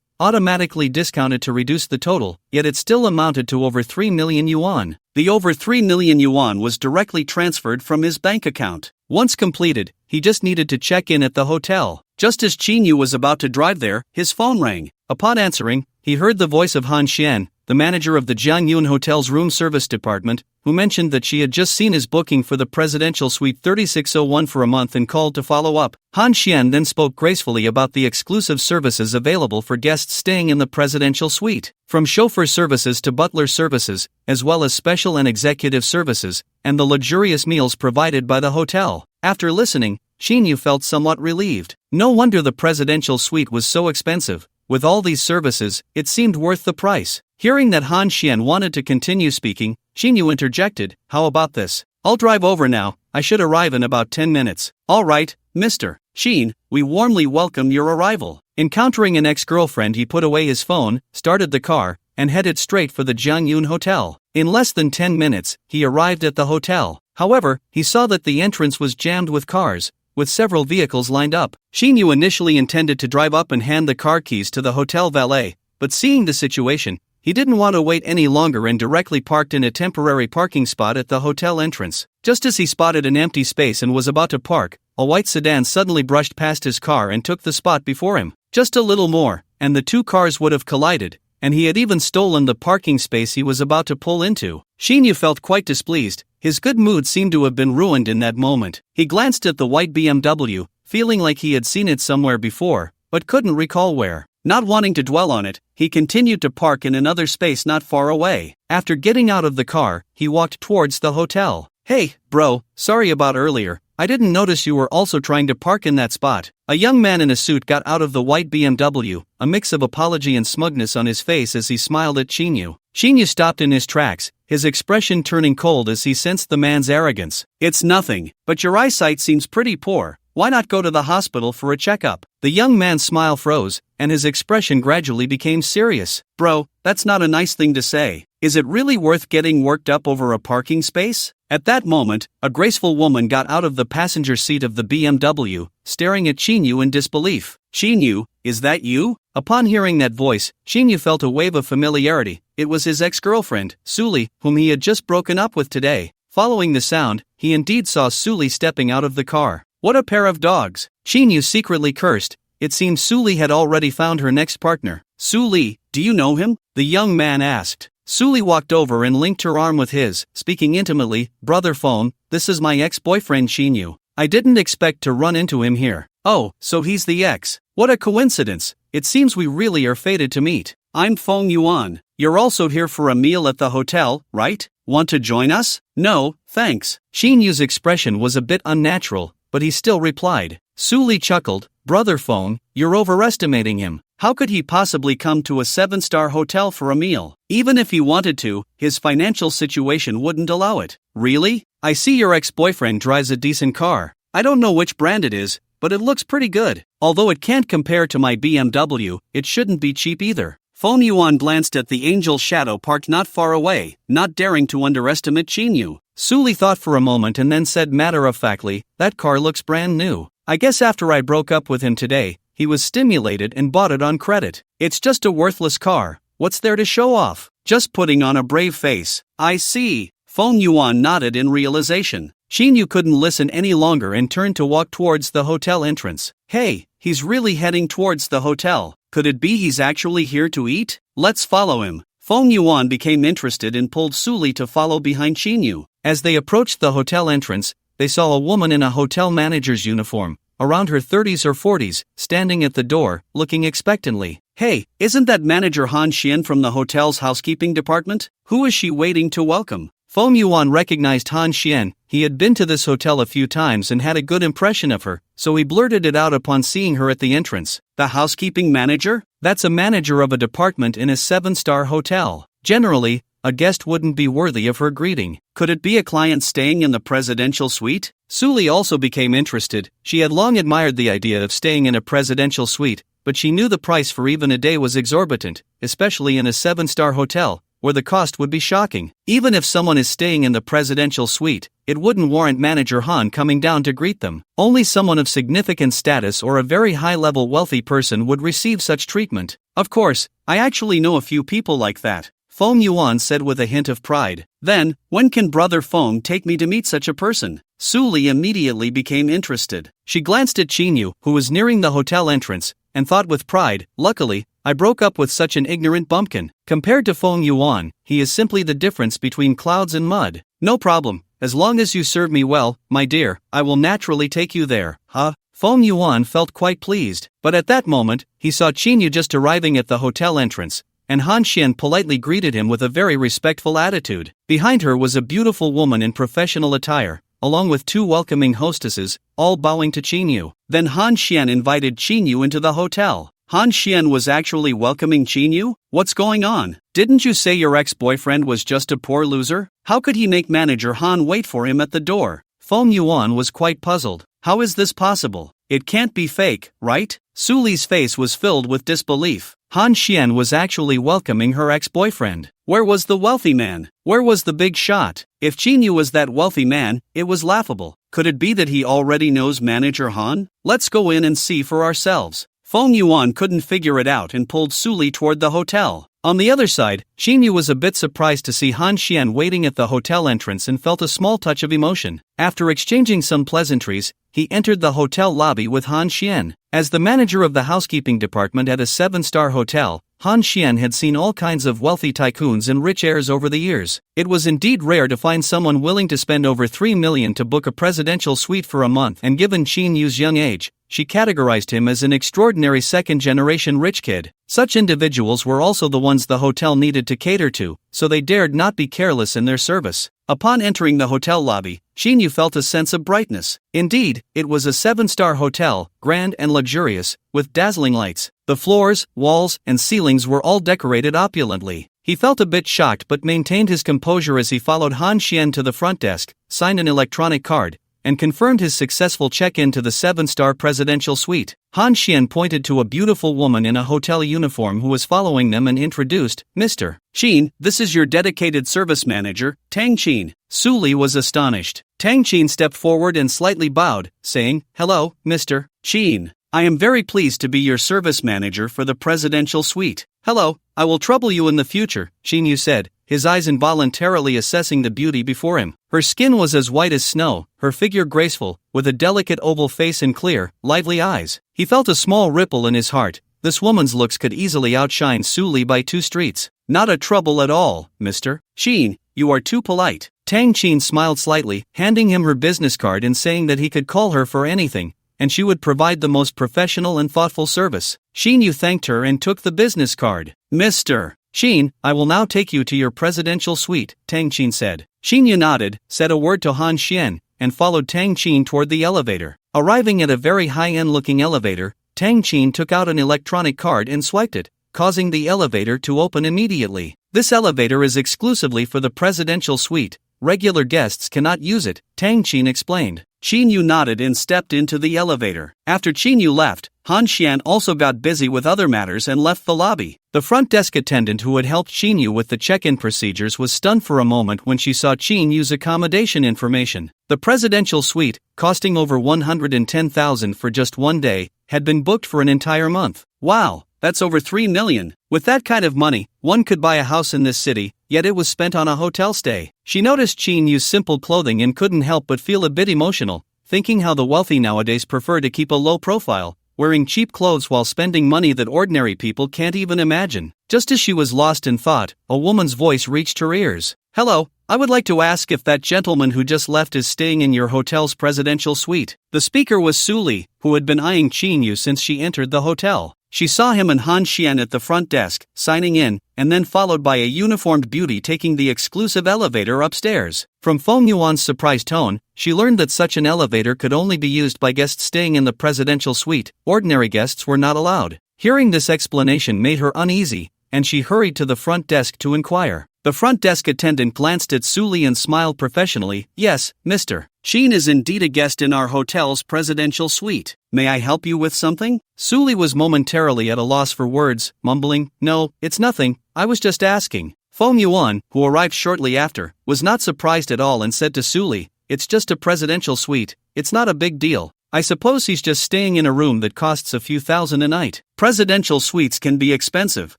automatically discounted to reduce the total, yet it still amounted to over 3 million yuan. The over 3 million yuan was directly transferred from his bank account. Once completed, he just needed to check in at the hotel. Just as Qinyu was about to drive there, his phone rang. Upon answering, he heard the voice of Han Xian, the manager of the Jiangyun Hotel's room service department, who mentioned that she had just seen his booking for the presidential suite 3601 for a month and called to follow up. Han Xian then spoke gracefully about the exclusive services available for guests staying in the presidential suite, from chauffeur services to butler services, as well as special and executive services, and the luxurious meals provided by the hotel. After listening, Xinyu felt somewhat relieved. No wonder the presidential suite was so expensive. With all these services, it seemed worth the price. Hearing that Han Xian wanted to continue speaking, Xinyu interjected, "How about this? I'll drive over now, I should arrive in about 10 minutes. All right, Mr. Xin, we warmly welcome your arrival." Encountering an ex-girlfriend, he put away his phone, started the car, and headed straight for the Jiangyun Hotel. In less than 10 minutes, he arrived at the hotel. However, he saw that the entrance was jammed with cars, with several vehicles lined up. Xinyu initially intended to drive up and hand the car keys to the hotel valet, but seeing the situation, he didn't want to wait any longer and directly parked in a temporary parking spot at the hotel entrance. Just as he spotted an empty space and was about to park, a white sedan suddenly brushed past his car and took the spot before him. Just a little more, and the two cars would have collided, and he had even stolen the parking space he was about to pull into. Xinyu felt quite displeased. His good mood seemed to have been ruined in that moment. He glanced at the white BMW, feeling like he had seen it somewhere before, but couldn't recall where. Not wanting to dwell on it, he continued to park in another space not far away. After getting out of the car, he walked towards the hotel. "Hey, bro, sorry about earlier. I didn't notice you were also trying to park in that spot." A young man in a suit got out of the white BMW, a mix of apology and smugness on his face as he smiled at Xinyu. Xinyu stopped in his tracks, his expression turning cold as he sensed the man's arrogance. "It's nothing, but your eyesight seems pretty poor. Why not go to the hospital for a checkup?" The young man's smile froze, and his expression gradually became serious. "Bro, that's not a nice thing to say. Is it really worth getting worked up over a parking space?" At that moment, a graceful woman got out of the passenger seat of the BMW, staring at Xinyu in disbelief. "Xinyu, is that you?" Upon hearing that voice, Xinyu felt a wave of familiarity. It was his ex-girlfriend, Suli, whom he had just broken up with today. Following the sound, he indeed saw Suli stepping out of the car. What a pair of dogs! Xinyu secretly cursed. It seemed Suli had already found her next partner. "Suli, do you know him?" the young man asked. Suli walked over and linked her arm with his, speaking intimately. "Brother Phone, this is my ex-boyfriend Xinyu. I didn't expect to run into him here." "Oh, so he's the ex. What a coincidence. It seems we really are fated to meet. I'm Feng Yuan. You're also here for a meal at the hotel, right? Want to join us?" "No, thanks." Xinyu's expression was a bit unnatural, but he still replied. Suli chuckled. "Brother Phone, you're overestimating him. How could he possibly come to a 7-star hotel for a meal? Even if he wanted to, his financial situation wouldn't allow it." "Really? I see your ex-boyfriend drives a decent car. I don't know which brand it is, but it looks pretty good. Although it can't compare to my BMW, it shouldn't be cheap either." Feng Yuan glanced at the angel shadow parked not far away, not daring to underestimate Xinyu. Suli thought for a moment and then said matter-of-factly, "That car looks brand new. I guess after I broke up with him today, he was stimulated and bought it on credit. It's just a worthless car. What's there to show off? Just putting on a brave face." "I see." Feng Yuan nodded in realization. Xinyu couldn't listen any longer and turned to walk towards the hotel entrance. "Hey, he's really heading towards the hotel. Could it be he's actually here to eat? Let's follow him." Feng Yuan became interested and pulled Suli to follow behind Xinyu. As they approached the hotel entrance, they saw a woman in a hotel manager's uniform, around her 30s or 40s, standing at the door, looking expectantly. "Hey, isn't that manager Han Xian from the hotel's housekeeping department? Who is she waiting to welcome?" Feng Yuan recognized Han Xian. He had been to this hotel a few times and had a good impression of her, so he blurted it out upon seeing her at the entrance. "The housekeeping manager? That's a manager of a department in a 7-star hotel. Generally, a guest wouldn't be worthy of her greeting. Could it be a client staying in the presidential suite?" Suli also became interested. She had long admired the idea of staying in a presidential suite, but she knew the price for even a day was exorbitant, especially in a 7-star hotel, where the cost would be shocking. Even if someone is staying in the presidential suite, it wouldn't warrant Manager Han coming down to greet them. Only someone of significant status or a very high-level wealthy person would receive such treatment. "Of course, I actually know a few people like that," Feng Yuan said with a hint of pride. "Then, when can Brother Feng take me to meet such a person?" Suli immediately became interested. She glanced at Xinyu, who was nearing the hotel entrance, and thought with pride, "Luckily, I broke up with such an ignorant bumpkin. Compared to Feng Yuan, he is simply the difference between clouds and mud. No problem, as long as you serve me well, my dear, I will naturally take you there." "Huh?" Feng Yuan felt quite pleased, but at that moment, he saw Xinyu just arriving at the hotel entrance, and Han Xian politely greeted him with a very respectful attitude. Behind her was a beautiful woman in professional attire, along with two welcoming hostesses, all bowing to Chinyu. Then Han Xian invited Chinyu into the hotel. Han Xian was actually welcoming Chinyu? What's going on? Didn't you say your ex-boyfriend was just a poor loser? How could he make manager Han wait for him at the door? Feng Yuan was quite puzzled. How is this possible? It can't be fake, right? Su Li's face was filled with disbelief. Han Xian was actually welcoming her ex-boyfriend. Where was the wealthy man? Where was the big shot? If Chinyu was that wealthy man, it was laughable. Could it be that he already knows manager Han? Let's go in and see for ourselves. Feng Yuan couldn't figure it out and pulled Su Li toward the hotel. On the other side, Chinyu was a bit surprised to see Han Xian waiting at the hotel entrance and felt a small touch of emotion. After exchanging some pleasantries, he entered the hotel lobby with Han Xian. As the manager of the housekeeping department at a 7-star hotel, Han Xian had seen all kinds of wealthy tycoons and rich heirs over the years. It was indeed rare to find someone willing to spend over 3 million to book a presidential suite for a month, and given Chinyu's young age, she categorized him as an extraordinary second-generation rich kid. Such individuals were also the ones the hotel needed to cater to, so they dared not be careless in their service. Upon entering the hotel lobby, Chinyu felt a sense of brightness. Indeed, it was a 7-star hotel, grand and luxurious, with dazzling lights. The floors, walls, and ceilings were all decorated opulently. He felt a bit shocked but maintained his composure as he followed Han Xian to the front desk, signed an electronic card, and confirmed his successful check-in to the 7-star presidential suite. Han Xian pointed to a beautiful woman in a hotel uniform who was following them and introduced, Mr. Qin, this is your dedicated service manager, Tang Qin. Su Li was astonished. Tang Qin stepped forward and slightly bowed, saying, Hello, Mr. Qin. I am very pleased to be your service manager for the presidential suite. Hello, I will trouble you in the future, Chinyu said, his eyes involuntarily assessing the beauty before him. Her skin was as white as snow, her figure graceful, with a delicate oval face and clear, lively eyes. He felt a small ripple in his heart. This woman's looks could easily outshine Su Li by 2 streets. Not a trouble at all, Mr. Qin, you are too polite. Tang Qin smiled slightly, handing him her business card and saying that he could call her for anything, and she would provide the most professional and thoughtful service. Chinyu thanked her and took the business card. Mr. Qin, I will now take you to your presidential suite, Tang Qin said. Chinyu nodded, said a word to Han Xian, and followed Tang Qin toward the elevator. Arriving at a very high-end looking elevator, Tang Qin took out an electronic card and swiped it, causing the elevator to open immediately. This elevator is exclusively for the presidential suite. Regular guests cannot use it, Tang Qin explained. Chinyu nodded and stepped into the elevator. After Chinyu left, Han Xian also got busy with other matters and left the lobby. The front desk attendant who had helped Chinyu with the check-in procedures was stunned for a moment when she saw Chinyu's accommodation information. The presidential suite, costing over 110,000 for just one day, had been booked for an entire month. Wow, that's over 3 million. With that kind of money, one could buy a house in this city, yet it was spent on a hotel stay. She noticed Chinyu's simple clothing and couldn't help but feel a bit emotional, thinking how the wealthy nowadays prefer to keep a low profile, wearing cheap clothes while spending money that ordinary people can't even imagine. Just as she was lost in thought, a woman's voice reached her ears. Hello, I would like to ask if that gentleman who just left is staying in your hotel's presidential suite. The speaker was Su Li, who had been eyeing Chinyu since she entered the hotel. She saw him and Han Xian at the front desk, signing in, and then followed by a uniformed beauty taking the exclusive elevator upstairs. From Feng Yuan's surprised tone, she learned that such an elevator could only be used by guests staying in the presidential suite. Ordinary guests were not allowed. Hearing this explanation made her uneasy, and she hurried to the front desk to inquire. The front desk attendant glanced at Su Li and smiled professionally. Yes, Mr. Qin is indeed a guest in our hotel's presidential suite. May I help you with something? Su Li was momentarily at a loss for words, mumbling, No, it's nothing, I was just asking. Feng Yuan, who arrived shortly after, was not surprised at all and said to Su Li, It's just a presidential suite, it's not a big deal. I suppose he's just staying in a room that costs a few thousand a night. Presidential suites can be expensive,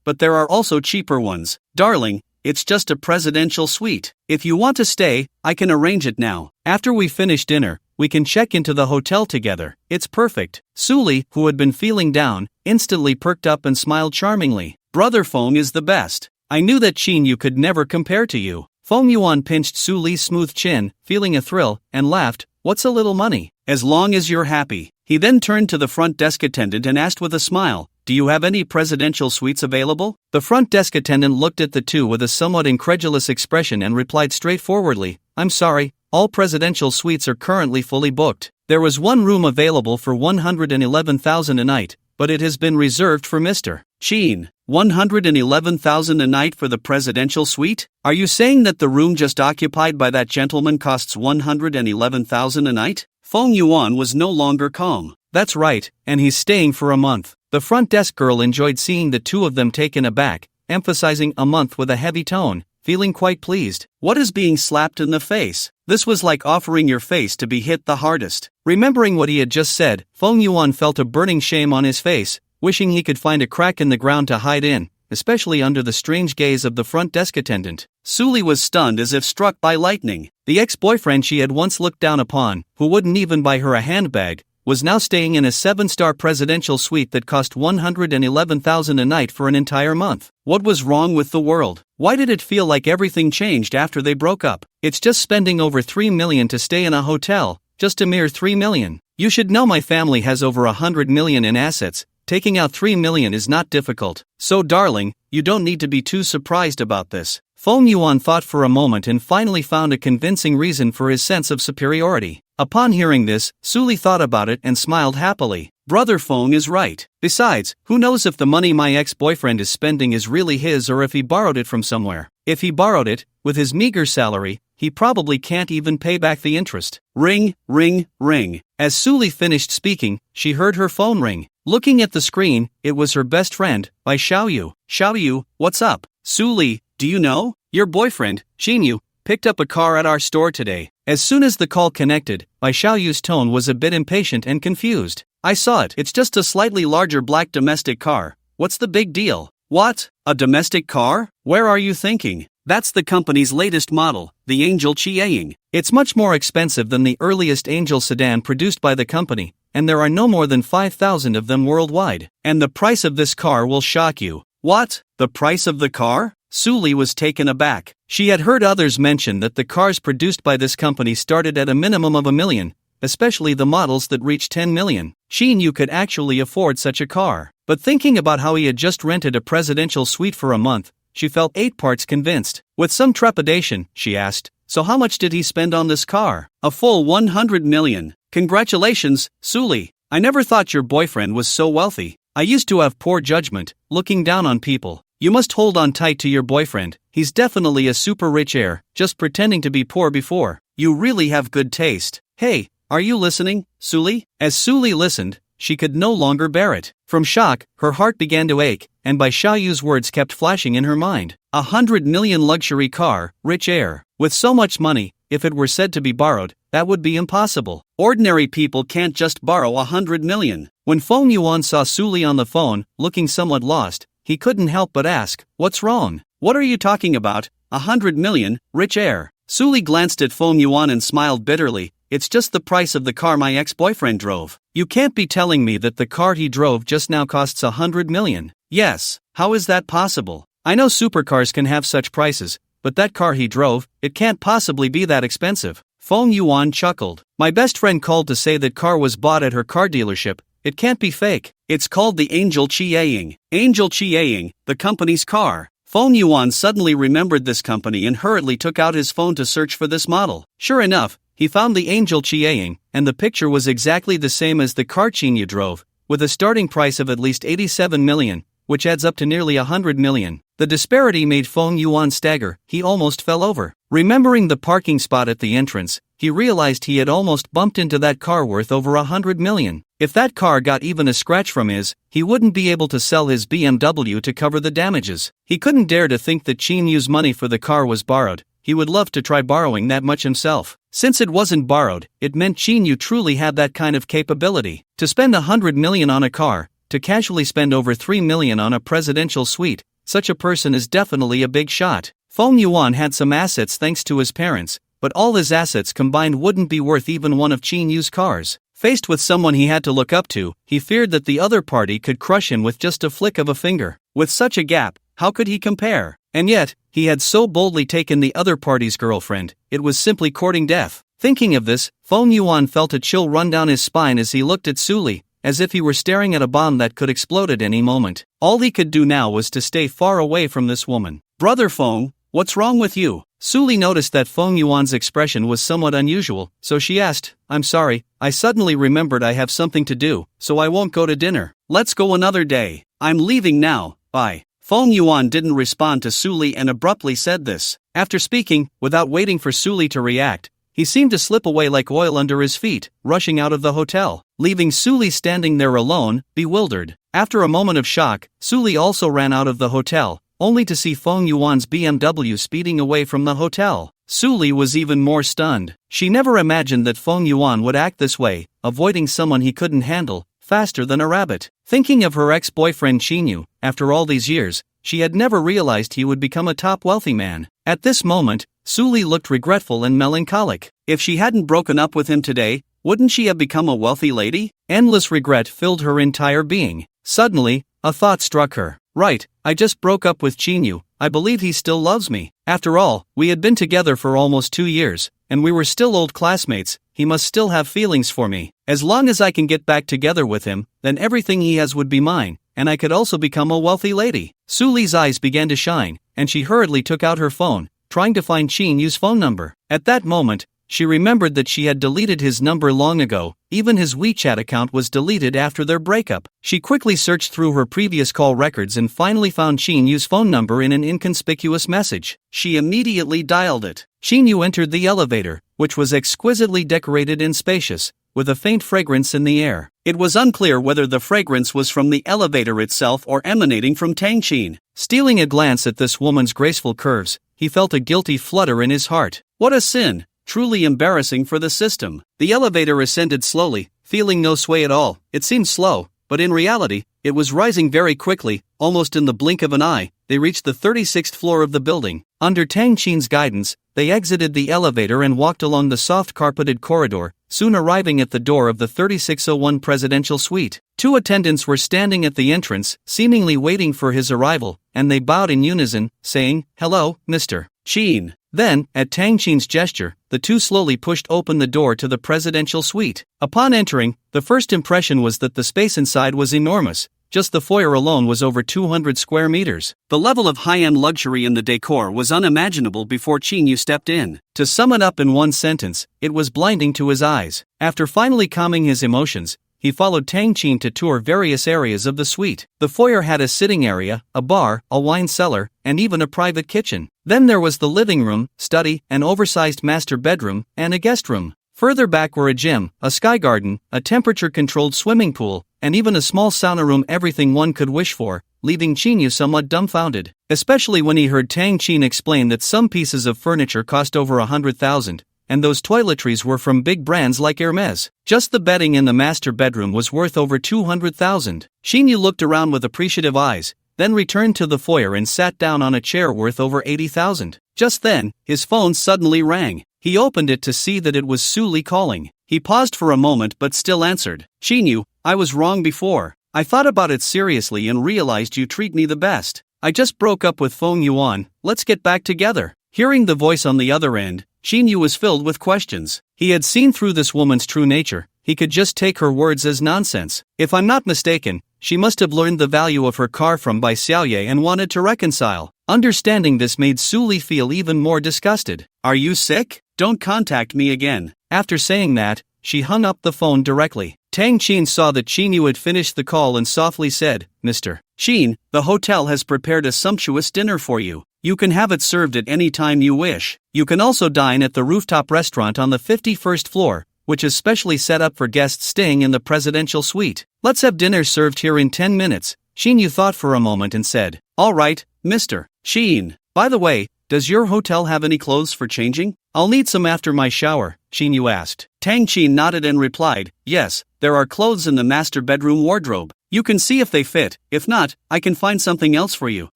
but there are also cheaper ones. Darling, it's just a presidential suite. If you want to stay, I can arrange it now. After we finish dinner, we can check into the hotel together. It's perfect. Su Li, who had been feeling down, instantly perked up and smiled charmingly. Brother Feng is the best. I knew that Chinyu could never compare to you. Feng Yuan pinched Su Li's smooth chin, feeling a thrill, and laughed. What's a little money? As long as you're happy. He then turned to the front desk attendant and asked with a smile, Do you have any presidential suites available? The front desk attendant looked at the two with a somewhat incredulous expression and replied straightforwardly, I'm sorry, all presidential suites are currently fully booked. There was one room available for 111,000 a night, but it has been reserved for Mr. Chin. 111,000 a night for the presidential suite? Are you saying that the room just occupied by that gentleman costs 111,000 a night? Feng Yuan was no longer calm. That's right, and he's staying for a month. The front desk girl enjoyed seeing the two of them taken aback, emphasizing a month with a heavy tone, feeling quite pleased. What is being slapped in the face? This was like offering your face to be hit the hardest. Remembering what he had just said, Feng Yuan felt a burning shame on his face, wishing he could find a crack in the ground to hide in, especially under the strange gaze of the front desk attendant. Suli was stunned as if struck by lightning. The ex-boyfriend she had once looked down upon, who wouldn't even buy her a handbag, was now staying in a 7-star presidential suite that cost 111,000 a night for an entire month. What was wrong with the world? Why did it feel like everything changed after they broke up? It's just spending over 3 million to stay in a hotel, just a mere 3 million. You should know my family has over 100 million in assets. Taking out 3 million is not difficult. So darling, you don't need to be too surprised about this. Feng Yuan thought for a moment and finally found a convincing reason for his sense of superiority. Upon hearing this, Suli thought about it and smiled happily. Brother Feng is right. Besides, who knows if the money my ex-boyfriend is spending is really his or if he borrowed it from somewhere. If he borrowed it, with his meager salary, he probably can't even pay back the interest. Ring, ring, ring. As Suli finished speaking, she heard her phone ring. Looking at the screen, it was her best friend, by Xiaoyu. Xiaoyu, what's up? Suli, do you know? Your boyfriend, Xinyu, picked up a car at our store today. As soon as the call connected, Bai Xiaoyu's tone was a bit impatient and confused. I saw it. It's just a slightly larger black domestic car. What's the big deal? What? A domestic car? Where are you thinking? That's the company's latest model, the Angel Chiang. It's much more expensive than the earliest Angel sedan produced by the company, and there are no more than 5,000 of them worldwide. And the price of this car will shock you. What? The price of the car? Suli was taken aback. She had heard others mention that the cars produced by this company started at a minimum of $1 million, especially the models that reached 10 million. Xinyu could actually afford such a car. But thinking about how he had just rented a presidential suite for a month, she felt 8 parts convinced. With some trepidation, she asked, so how much did he spend on this car? A full 100 million. Congratulations, Suli. I never thought your boyfriend was so wealthy. I used to have poor judgment, looking down on people. You must hold on tight to your boyfriend. He's definitely a super rich heir, just pretending to be poor before. You really have good taste. Hey, are you listening, Suli? As Suli listened, she could no longer bear it. From shock, her heart began to ache, and Bai Xiaoyu's words kept flashing in her mind. 100 million luxury car, rich heir. With so much money, if it were said to be borrowed, that would be impossible. Ordinary people can't just borrow 100 million. When Feng Yuan saw Suli on the phone, looking somewhat lost, he couldn't help but ask, what's wrong? What are you talking about? 100 million, rich heir. Suli glanced at Feng Yuan and smiled bitterly. It's just the price of the car my ex-boyfriend drove. You can't be telling me that the car he drove just now costs 100 million. Yes, how is that possible? I know supercars can have such prices, but that car he drove, it can't possibly be that expensive. Feng Yuan chuckled. My best friend called to say that car was bought at her car dealership. It can't be fake. It's called the Angel Chiang. Angel Chiang, the company's car. Feng Yuan suddenly remembered this company and hurriedly took out his phone to search for this model. Sure enough, he found the Angel Chiang, and the picture was exactly the same as the car Xinyu drove, with a starting price of at least 87 million, which adds up to nearly 100 million. The disparity made Feng Yuan stagger. He almost fell over. Remembering the parking spot at the entrance, he realized he had almost bumped into that car worth over 100 million. If that car got even a scratch from his, he wouldn't be able to sell his BMW to cover the damages. He couldn't dare to think that Xinyu's money for the car was borrowed. He would love to try borrowing that much himself. Since it wasn't borrowed, it meant Xinyu truly had that kind of capability. To spend 100 million on a car, to casually spend over 3 million on a presidential suite, such a person is definitely a big shot. Feng Yuan had some assets thanks to his parents, but all his assets combined wouldn't be worth even one of Xinyu's cars. Faced with someone he had to look up to, he feared that the other party could crush him with just a flick of a finger. With such a gap, how could he compare? And yet, he had so boldly taken the other party's girlfriend, it was simply courting death. Thinking of this, Feng Yuan felt a chill run down his spine as he looked at Suli, as if he were staring at a bomb that could explode at any moment. All he could do now was to stay far away from this woman. Brother Feng, what's wrong with you? Suli noticed that Feng Yuan's expression was somewhat unusual, so she asked, I'm sorry, I suddenly remembered I have something to do, so I won't go to dinner. Let's go another day. I'm leaving now, bye. Feng Yuan didn't respond to Suli and abruptly said this. After speaking, without waiting for Suli to react, he seemed to slip away like oil under his feet, rushing out of the hotel, leaving Suli standing there alone, bewildered. After a moment of shock, Suli also ran out of the hotel, only to see Feng Yuan's BMW speeding away from the hotel. Suli was even more stunned. She never imagined that Feng Yuan would act this way, avoiding someone he couldn't handle, faster than a rabbit. Thinking of her ex-boyfriend Qinyu, after all these years, she had never realized he would become a top wealthy man. At this moment, Suli looked regretful and melancholic. If she hadn't broken up with him today, wouldn't she have become a wealthy lady? Endless regret filled her entire being. Suddenly, a thought struck her. Right, I just broke up with Qinyu, I believe he still loves me. After all, we had been together for almost 2 years, and we were still old classmates, he must still have feelings for me. As long as I can get back together with him, then everything he has would be mine, and I could also become a wealthy lady. Suli's eyes began to shine, and she hurriedly took out her phone, trying to find Qinyu's phone number. At that moment, she remembered that she had deleted his number long ago, even his WeChat account was deleted after their breakup. She quickly searched through her previous call records and finally found Qinyu's phone number in an inconspicuous message. She immediately dialed it. Qinyu entered the elevator, which was exquisitely decorated and spacious, with a faint fragrance in the air. It was unclear whether the fragrance was from the elevator itself or emanating from Tang Qin. Stealing a glance at this woman's graceful curves, he felt a guilty flutter in his heart. What a sin! Truly embarrassing for the system. The elevator ascended slowly, feeling no sway at all. It seemed slow, but in reality, it was rising very quickly, almost in the blink of an eye. They reached the 36th floor of the building. Under Tang Qin's guidance, they exited the elevator and walked along the soft carpeted corridor, soon arriving at the door of the 3601 presidential suite. 2 attendants were standing at the entrance, seemingly waiting for his arrival, and they bowed in unison, saying, "Hello, Mr. Qin." Then, at Tang Qin's gesture, the 2 slowly pushed open the door to the presidential suite. Upon entering, the first impression was that the space inside was enormous. Just the foyer alone was over 200 square meters. The level of high-end luxury in the decor was unimaginable before Qinyu stepped in. To sum it up in one sentence, it was blinding to his eyes. After finally calming his emotions, he followed Tang Qin to tour various areas of the suite. The foyer had a sitting area, a bar, a wine cellar, and even a private kitchen. Then there was the living room, study, an oversized master bedroom, and a guest room. Further back were a gym, a sky garden, a temperature-controlled swimming pool, and even a small sauna room, everything one could wish for, leaving Qinyu somewhat dumbfounded. Especially when he heard Tang Qin explain that some pieces of furniture cost over 100,000, and those toiletries were from big brands like Hermes. Just the bedding in the master bedroom was worth over 200,000. Qinyu looked around with appreciative eyes, then returned to the foyer and sat down on a chair worth over 80,000. Just then, his phone suddenly rang. He opened it to see that it was Suli calling. He paused for a moment but still answered. "Qinyu, I was wrong before. I thought about it seriously and realized you treat me the best. I just broke up with Feng Yuan, let's get back together." Hearing the voice on the other end, Qinyu was filled with questions. He had seen through this woman's true nature. He could just take her words as nonsense. If I'm not mistaken, she must have learned the value of her car from Bai Xiaoye and wanted to reconcile. Understanding this made Suli feel even more disgusted. "Are you sick? Don't contact me again." After saying that, she hung up the phone directly. Tang Qin saw that Qinyu had finished the call and softly said, "Mr. Qin, the hotel has prepared a sumptuous dinner for you. You can have it served at any time you wish. You can also dine at the rooftop restaurant on the 51st floor, which is specially set up for guests staying in the presidential suite. Let's have dinner served here in 10 minutes. Qinyu thought for a moment and said, "All right, Mr. Qin. By the way, does your hotel have any clothes for changing? I'll need some after my shower," Qinyu asked. Tang Qin nodded and replied, "Yes, there are clothes in the master bedroom wardrobe. You can see if they fit. If not, I can find something else for you."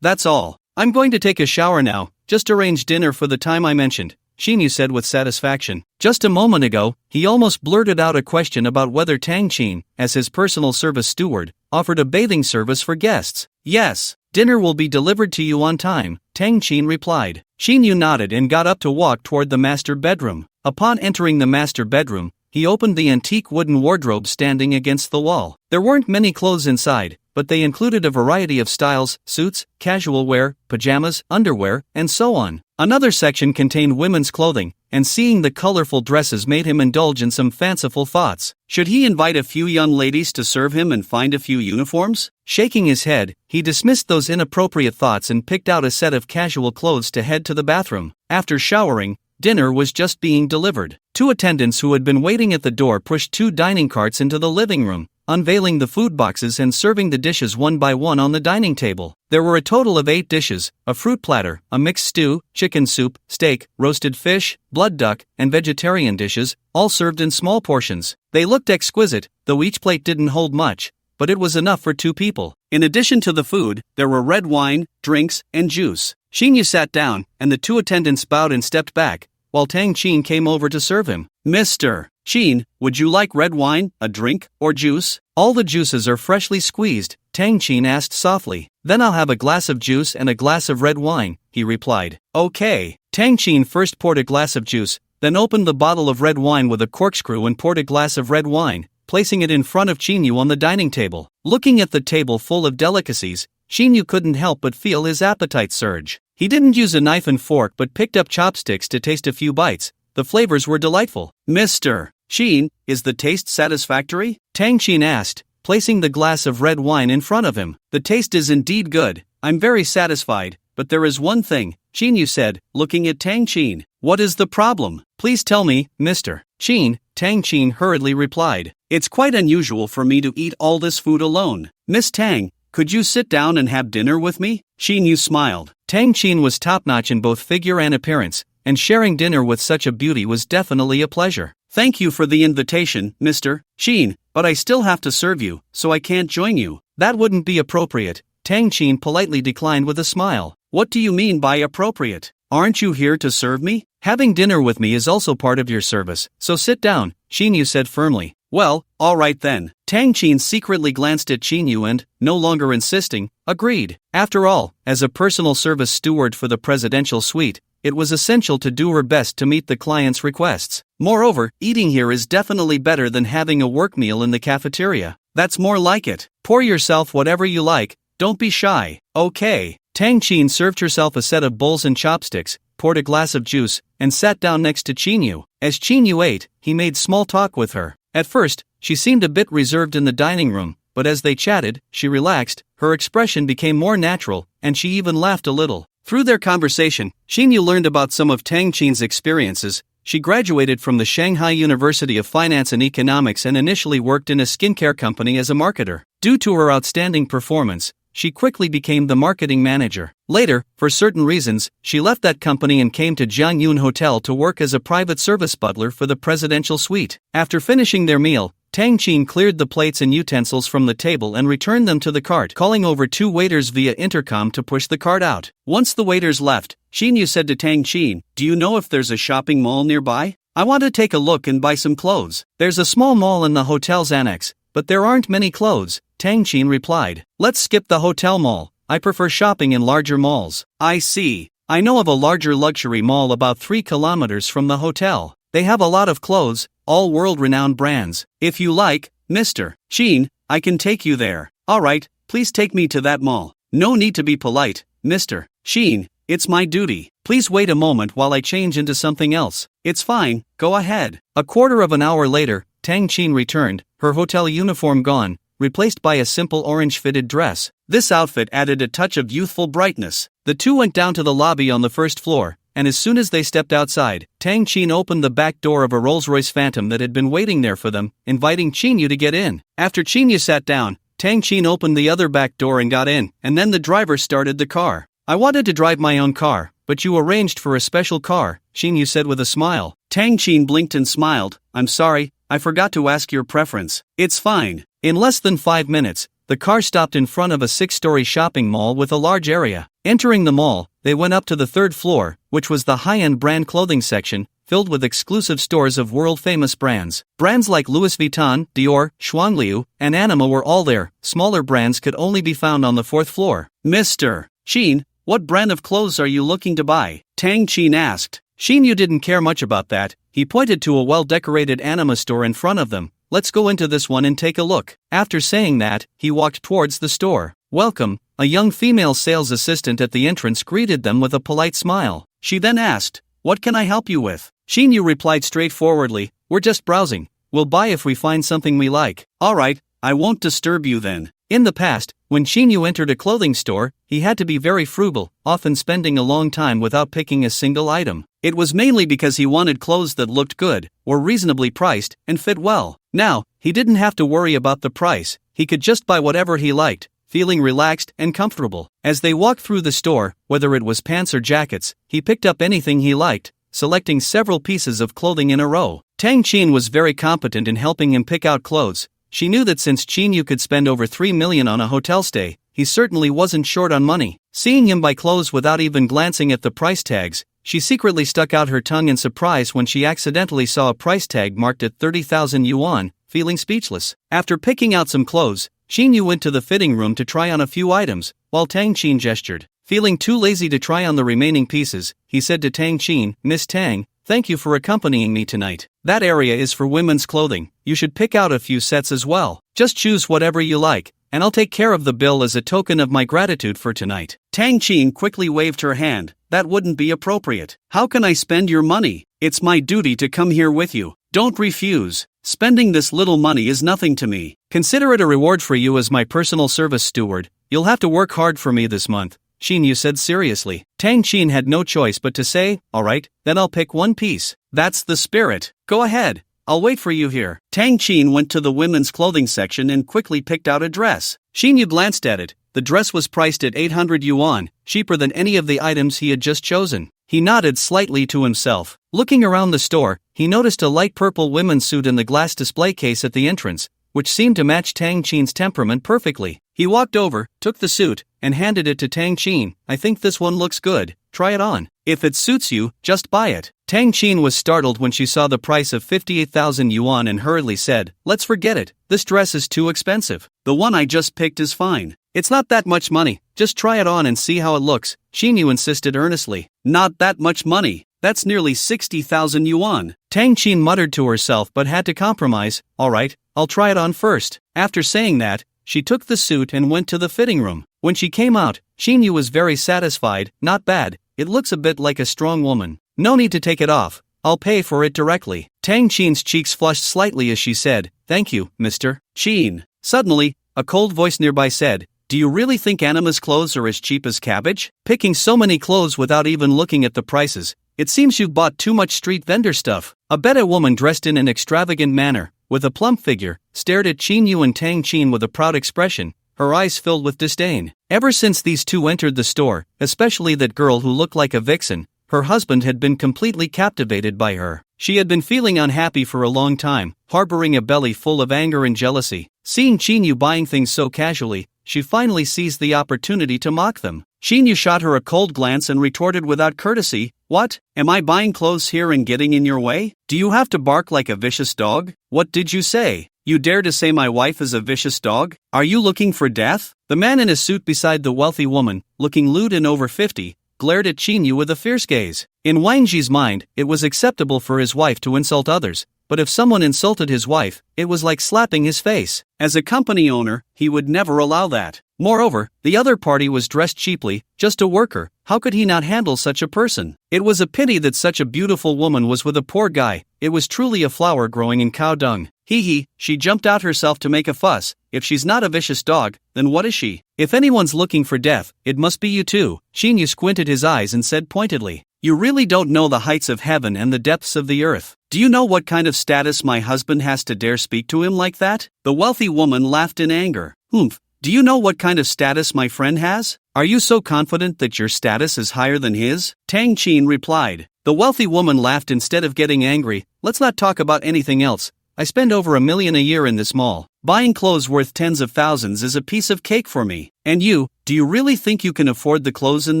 That's all. I'm going to take a shower now. Just arrange dinner for the time I mentioned," Qinyu said with satisfaction. Just a moment ago, he almost blurted out a question about whether Tang Qin, as his personal service steward, offered a bathing service for guests. "Yes, dinner will be delivered to you on time," Tang Qin replied. Qinyu nodded and got up to walk toward the master bedroom. Upon entering the master bedroom, he opened the antique wooden wardrobe standing against the wall. There weren't many clothes inside, but they included a variety of styles: suits, casual wear, pajamas, underwear, and so on. Another section contained women's clothing, and seeing the colorful dresses made him indulge in some fanciful thoughts. Should he invite a few young ladies to serve him and find a few uniforms? Shaking his head, he dismissed those inappropriate thoughts and picked out a set of casual clothes to head to the bathroom. After showering, dinner was just being delivered. Two attendants who had been waiting at the door pushed two dining carts into the living room, unveiling the food boxes and serving the dishes one by one on the dining table. There were a total of 8 dishes: a fruit platter, a mixed stew, chicken soup, steak, roasted fish, blood duck, and vegetarian dishes, all served in small portions. They looked exquisite, though each plate didn't hold much, but it was enough for 2 people. In addition to the food, there were red wine, drinks, and juice. Shinyu sat down, and the 2 attendants bowed and stepped back, while Tang Chin came over to serve him. "Mr. Chin, would you like red wine, a drink, or juice?" "All the juices are freshly squeezed," Tang Chin asked softly. "Then I'll have a glass of juice and a glass of red wine," he replied. "Okay." Tang Chin first poured a glass of juice, then opened the bottle of red wine with a corkscrew and poured a glass of red wine, placing it in front of Chinyu on the dining table. Looking at the table full of delicacies, Chinyu couldn't help but feel his appetite surge. He didn't use a knife and fork but picked up chopsticks to taste a few bites. The flavors were delightful. "Mr. Chin, is the taste satisfactory?" Tang Chin asked, placing the glass of red wine in front of him. "The taste is indeed good. I'm very satisfied, but there is one thing," Chinyu said, looking at Tang Chin. "What is the problem? Please tell me, Mr. Chin," Tang Chin hurriedly replied. "It's quite unusual for me to eat all this food alone. Miss Tang, could you sit down and have dinner with me?" Chinyu smiled. Tang Chin was top-notch in both figure and appearance, and sharing dinner with such a beauty was definitely a pleasure. "Thank you for the invitation, Mr. Chin, but I still have to serve you, so I can't join you." "That wouldn't be appropriate," Tang Chin politely declined with a smile. "What do you mean by appropriate? Aren't you here to serve me?" "Having dinner with me is also part of your service, so sit down," Chinyu said firmly. "Well, all right then." Tang Chin secretly glanced at Chinyu and, no longer insisting, agreed. After all, as a personal service steward for the presidential suite, it was essential to do her best to meet the client's requests. Moreover, eating here is definitely better than having a work meal in the cafeteria. That's more like it. Pour yourself whatever you like, don't be shy. "Okay." Tang Chin served herself a set of bowls and chopsticks, poured a glass of juice, and sat down next to Chinyu. As Chinyu ate, he made small talk with her. At first, she seemed a bit reserved in the dining room, but as they chatted, she relaxed, her expression became more natural, and she even laughed a little. Through their conversation, Chinyu learned about some of Tang Chin's experiences. She graduated from the Shanghai University of Finance and Economics and initially worked in a skincare company as a marketer. Due to her outstanding performance, she quickly became the marketing manager. Later, for certain reasons, she left that company and came to Jiangyun Hotel to work as a private service butler for the presidential suite. After finishing their meal, Tang Chin cleared the plates and utensils from the table and returned them to the cart, calling over 2 waiters via intercom to push the cart out. Once the waiters left, Chinyu said to Tang Chin, "Do you know if there's a shopping mall nearby? I want to take a look and buy some clothes." "There's a small mall in the hotel's annex, but there aren't many clothes," Tang Chin replied. "Let's skip the hotel mall. I prefer shopping in larger malls." "I see. I know of a larger luxury mall about 3 kilometers from the hotel. They have a lot of clothes, all world-renowned brands. If you like, Mr. Chin, I can take you there." "All right, please take me to that mall." "No need to be polite, Mr. Chin. It's my duty. Please wait a moment while I change into something else." "It's fine, go ahead." A quarter of an hour later, Tang Chin returned, her hotel uniform gone, replaced by a simple orange-fitted dress. This outfit added a touch of youthful brightness. The two went down to the lobby on the first floor, and as soon as they stepped outside, Tang Chin opened the back door of a Rolls-Royce Phantom that had been waiting there for them, inviting Chinyu to get in. After Chinyu sat down, Tang Chin opened the other back door and got in, and then the driver started the car. "I wanted to drive my own car, but you arranged for a special car," Chinyu said with a smile. Tang Chin blinked and smiled. "I'm sorry, I forgot to ask your preference." "It's fine." In less than 5 minutes, the car stopped in front of a 6-story shopping mall with a large area. Entering the mall, they went up to the 3rd floor, which was the high-end brand clothing section, filled with exclusive stores of world-famous brands. Brands like Louis Vuitton, Dior, Shuangliu, and Anima were all there. Smaller brands could only be found on the 4th floor. "Mr. Chin, what brand of clothes are you looking to buy?" Tang Chin asked. Shinyu didn't care much about that. He pointed to a well-decorated anime store in front of them. Let's go into this one and take a look. After saying that, he walked towards the store. Welcome, a young female sales assistant at the entrance greeted them with a polite smile. She then asked, what can I help you with? Shinyu replied straightforwardly, we're just browsing. We'll buy if we find something we like. Alright, I won't disturb you then. In the past, when Shinyu entered a clothing store, he had to be very frugal, often spending a long time without picking a single item. It was mainly because he wanted clothes that looked good, were reasonably priced, and fit well. Now, he didn't have to worry about the price. He could just buy whatever he liked, feeling relaxed and comfortable. As they walked through the store, whether it was pants or jackets, he picked up anything he liked, selecting several pieces of clothing in a row. Tang Qin was very competent in helping him pick out clothes. She knew that since Shinyu could spend over 3 million on a hotel stay, he certainly wasn't short on money. Seeing him buy clothes without even glancing at the price tags, she secretly stuck out her tongue in surprise when she accidentally saw a price tag marked at 30,000 yuan, feeling speechless. After picking out some clothes, Shinyu went to the fitting room to try on a few items, while Tang Qin gestured. Feeling too lazy to try on the remaining pieces, he said to Tang Qin, Miss Tang, thank you for accompanying me tonight. That area is for women's clothing. You should pick out a few sets as well. Just choose whatever you like, and I'll take care of the bill as a token of my gratitude for tonight. Tang Qin quickly waved her hand. That wouldn't be appropriate. How can I spend your money? It's my duty to come here with you. Don't refuse. Spending this little money is nothing to me. Consider it a reward for you as my personal service steward. You'll have to work hard for me this month, Shinyu said seriously. Tang Qin had no choice but to say, alright, then I'll pick one piece. That's the spirit. Go ahead. I'll wait for you here. Tang Qin went to the women's clothing section and quickly picked out a dress. Shinyu glanced at it. The dress was priced at 800 yuan, cheaper than any of the items he had just chosen. He nodded slightly to himself. Looking around the store, he noticed a light purple women's suit in the glass display case at the entrance, which seemed to match Tang Qin's temperament perfectly. He walked over, took the suit, and handed it to Tang Qin. I think this one looks good. Try it on. If it suits you, just buy it. Tang Qin was startled when she saw the price of 58,000 yuan and hurriedly said, let's forget it. This dress is too expensive. The one I just picked is fine. It's not that much money. Just try it on and see how it looks, Shinyu insisted earnestly. Not that much money. That's nearly 60,000 yuan. Tang Qin muttered to herself but had to compromise. Alright, I'll try it on first. After saying that, she took the suit and went to the fitting room. When she came out, Shinyu was very satisfied. Not bad. It looks a bit like a strong woman. No need to take it off. I'll pay for it directly. Tang Qin's cheeks flushed slightly as she said, thank you, Mr. Qin. Suddenly, a cold voice nearby said, do you really think Anima's clothes are as cheap as cabbage? Picking so many clothes without even looking at the prices. It seems you've bought too much street vendor stuff. A beta woman dressed in an extravagant manner, with a plump figure, stared at Shinyu and Tang Qin with a proud expression, her eyes filled with disdain. Ever since these two entered the store, especially that girl who looked like a vixen, her husband had been completely captivated by her. She had been feeling unhappy for a long time, harboring a belly full of anger and jealousy. Seeing Shinyu buying things so casually, she finally seized the opportunity to mock them. Shinyu shot her a cold glance and retorted without courtesy, what? Am I buying clothes here and getting in your way? Do you have to bark like a vicious dog? What did you say? You dare to say my wife is a vicious dog? Are you looking for death? The man in a suit beside the wealthy woman, looking lewd and over 50, glared at Shinyu with a fierce gaze. In Wang Ji's mind, it was acceptable for his wife to insult others, but if someone insulted his wife, it was like slapping his face. As a company owner, he would never allow that. Moreover, the other party was dressed cheaply, just a worker. How could he not handle such a person? It was a pity that such a beautiful woman was with a poor guy. It was truly a flower growing in cow dung. She jumped out herself to make a fuss. If she's not a vicious dog, then what is she? If anyone's looking for death, it must be you too. Shinyu squinted his eyes and said pointedly, you really don't know the heights of heaven and the depths of the earth. Do you know what kind of status my husband has to dare speak to him like that? The wealthy woman laughed in anger. Humph. Do you know what kind of status my friend has? Are you so confident that your status is higher than his? Tang Qin replied. The wealthy woman laughed instead of getting angry. Let's not talk about anything else. I spend over $1 million a year in this mall. Buying clothes worth tens of thousands is a piece of cake for me. And you, do you really think you can afford the clothes in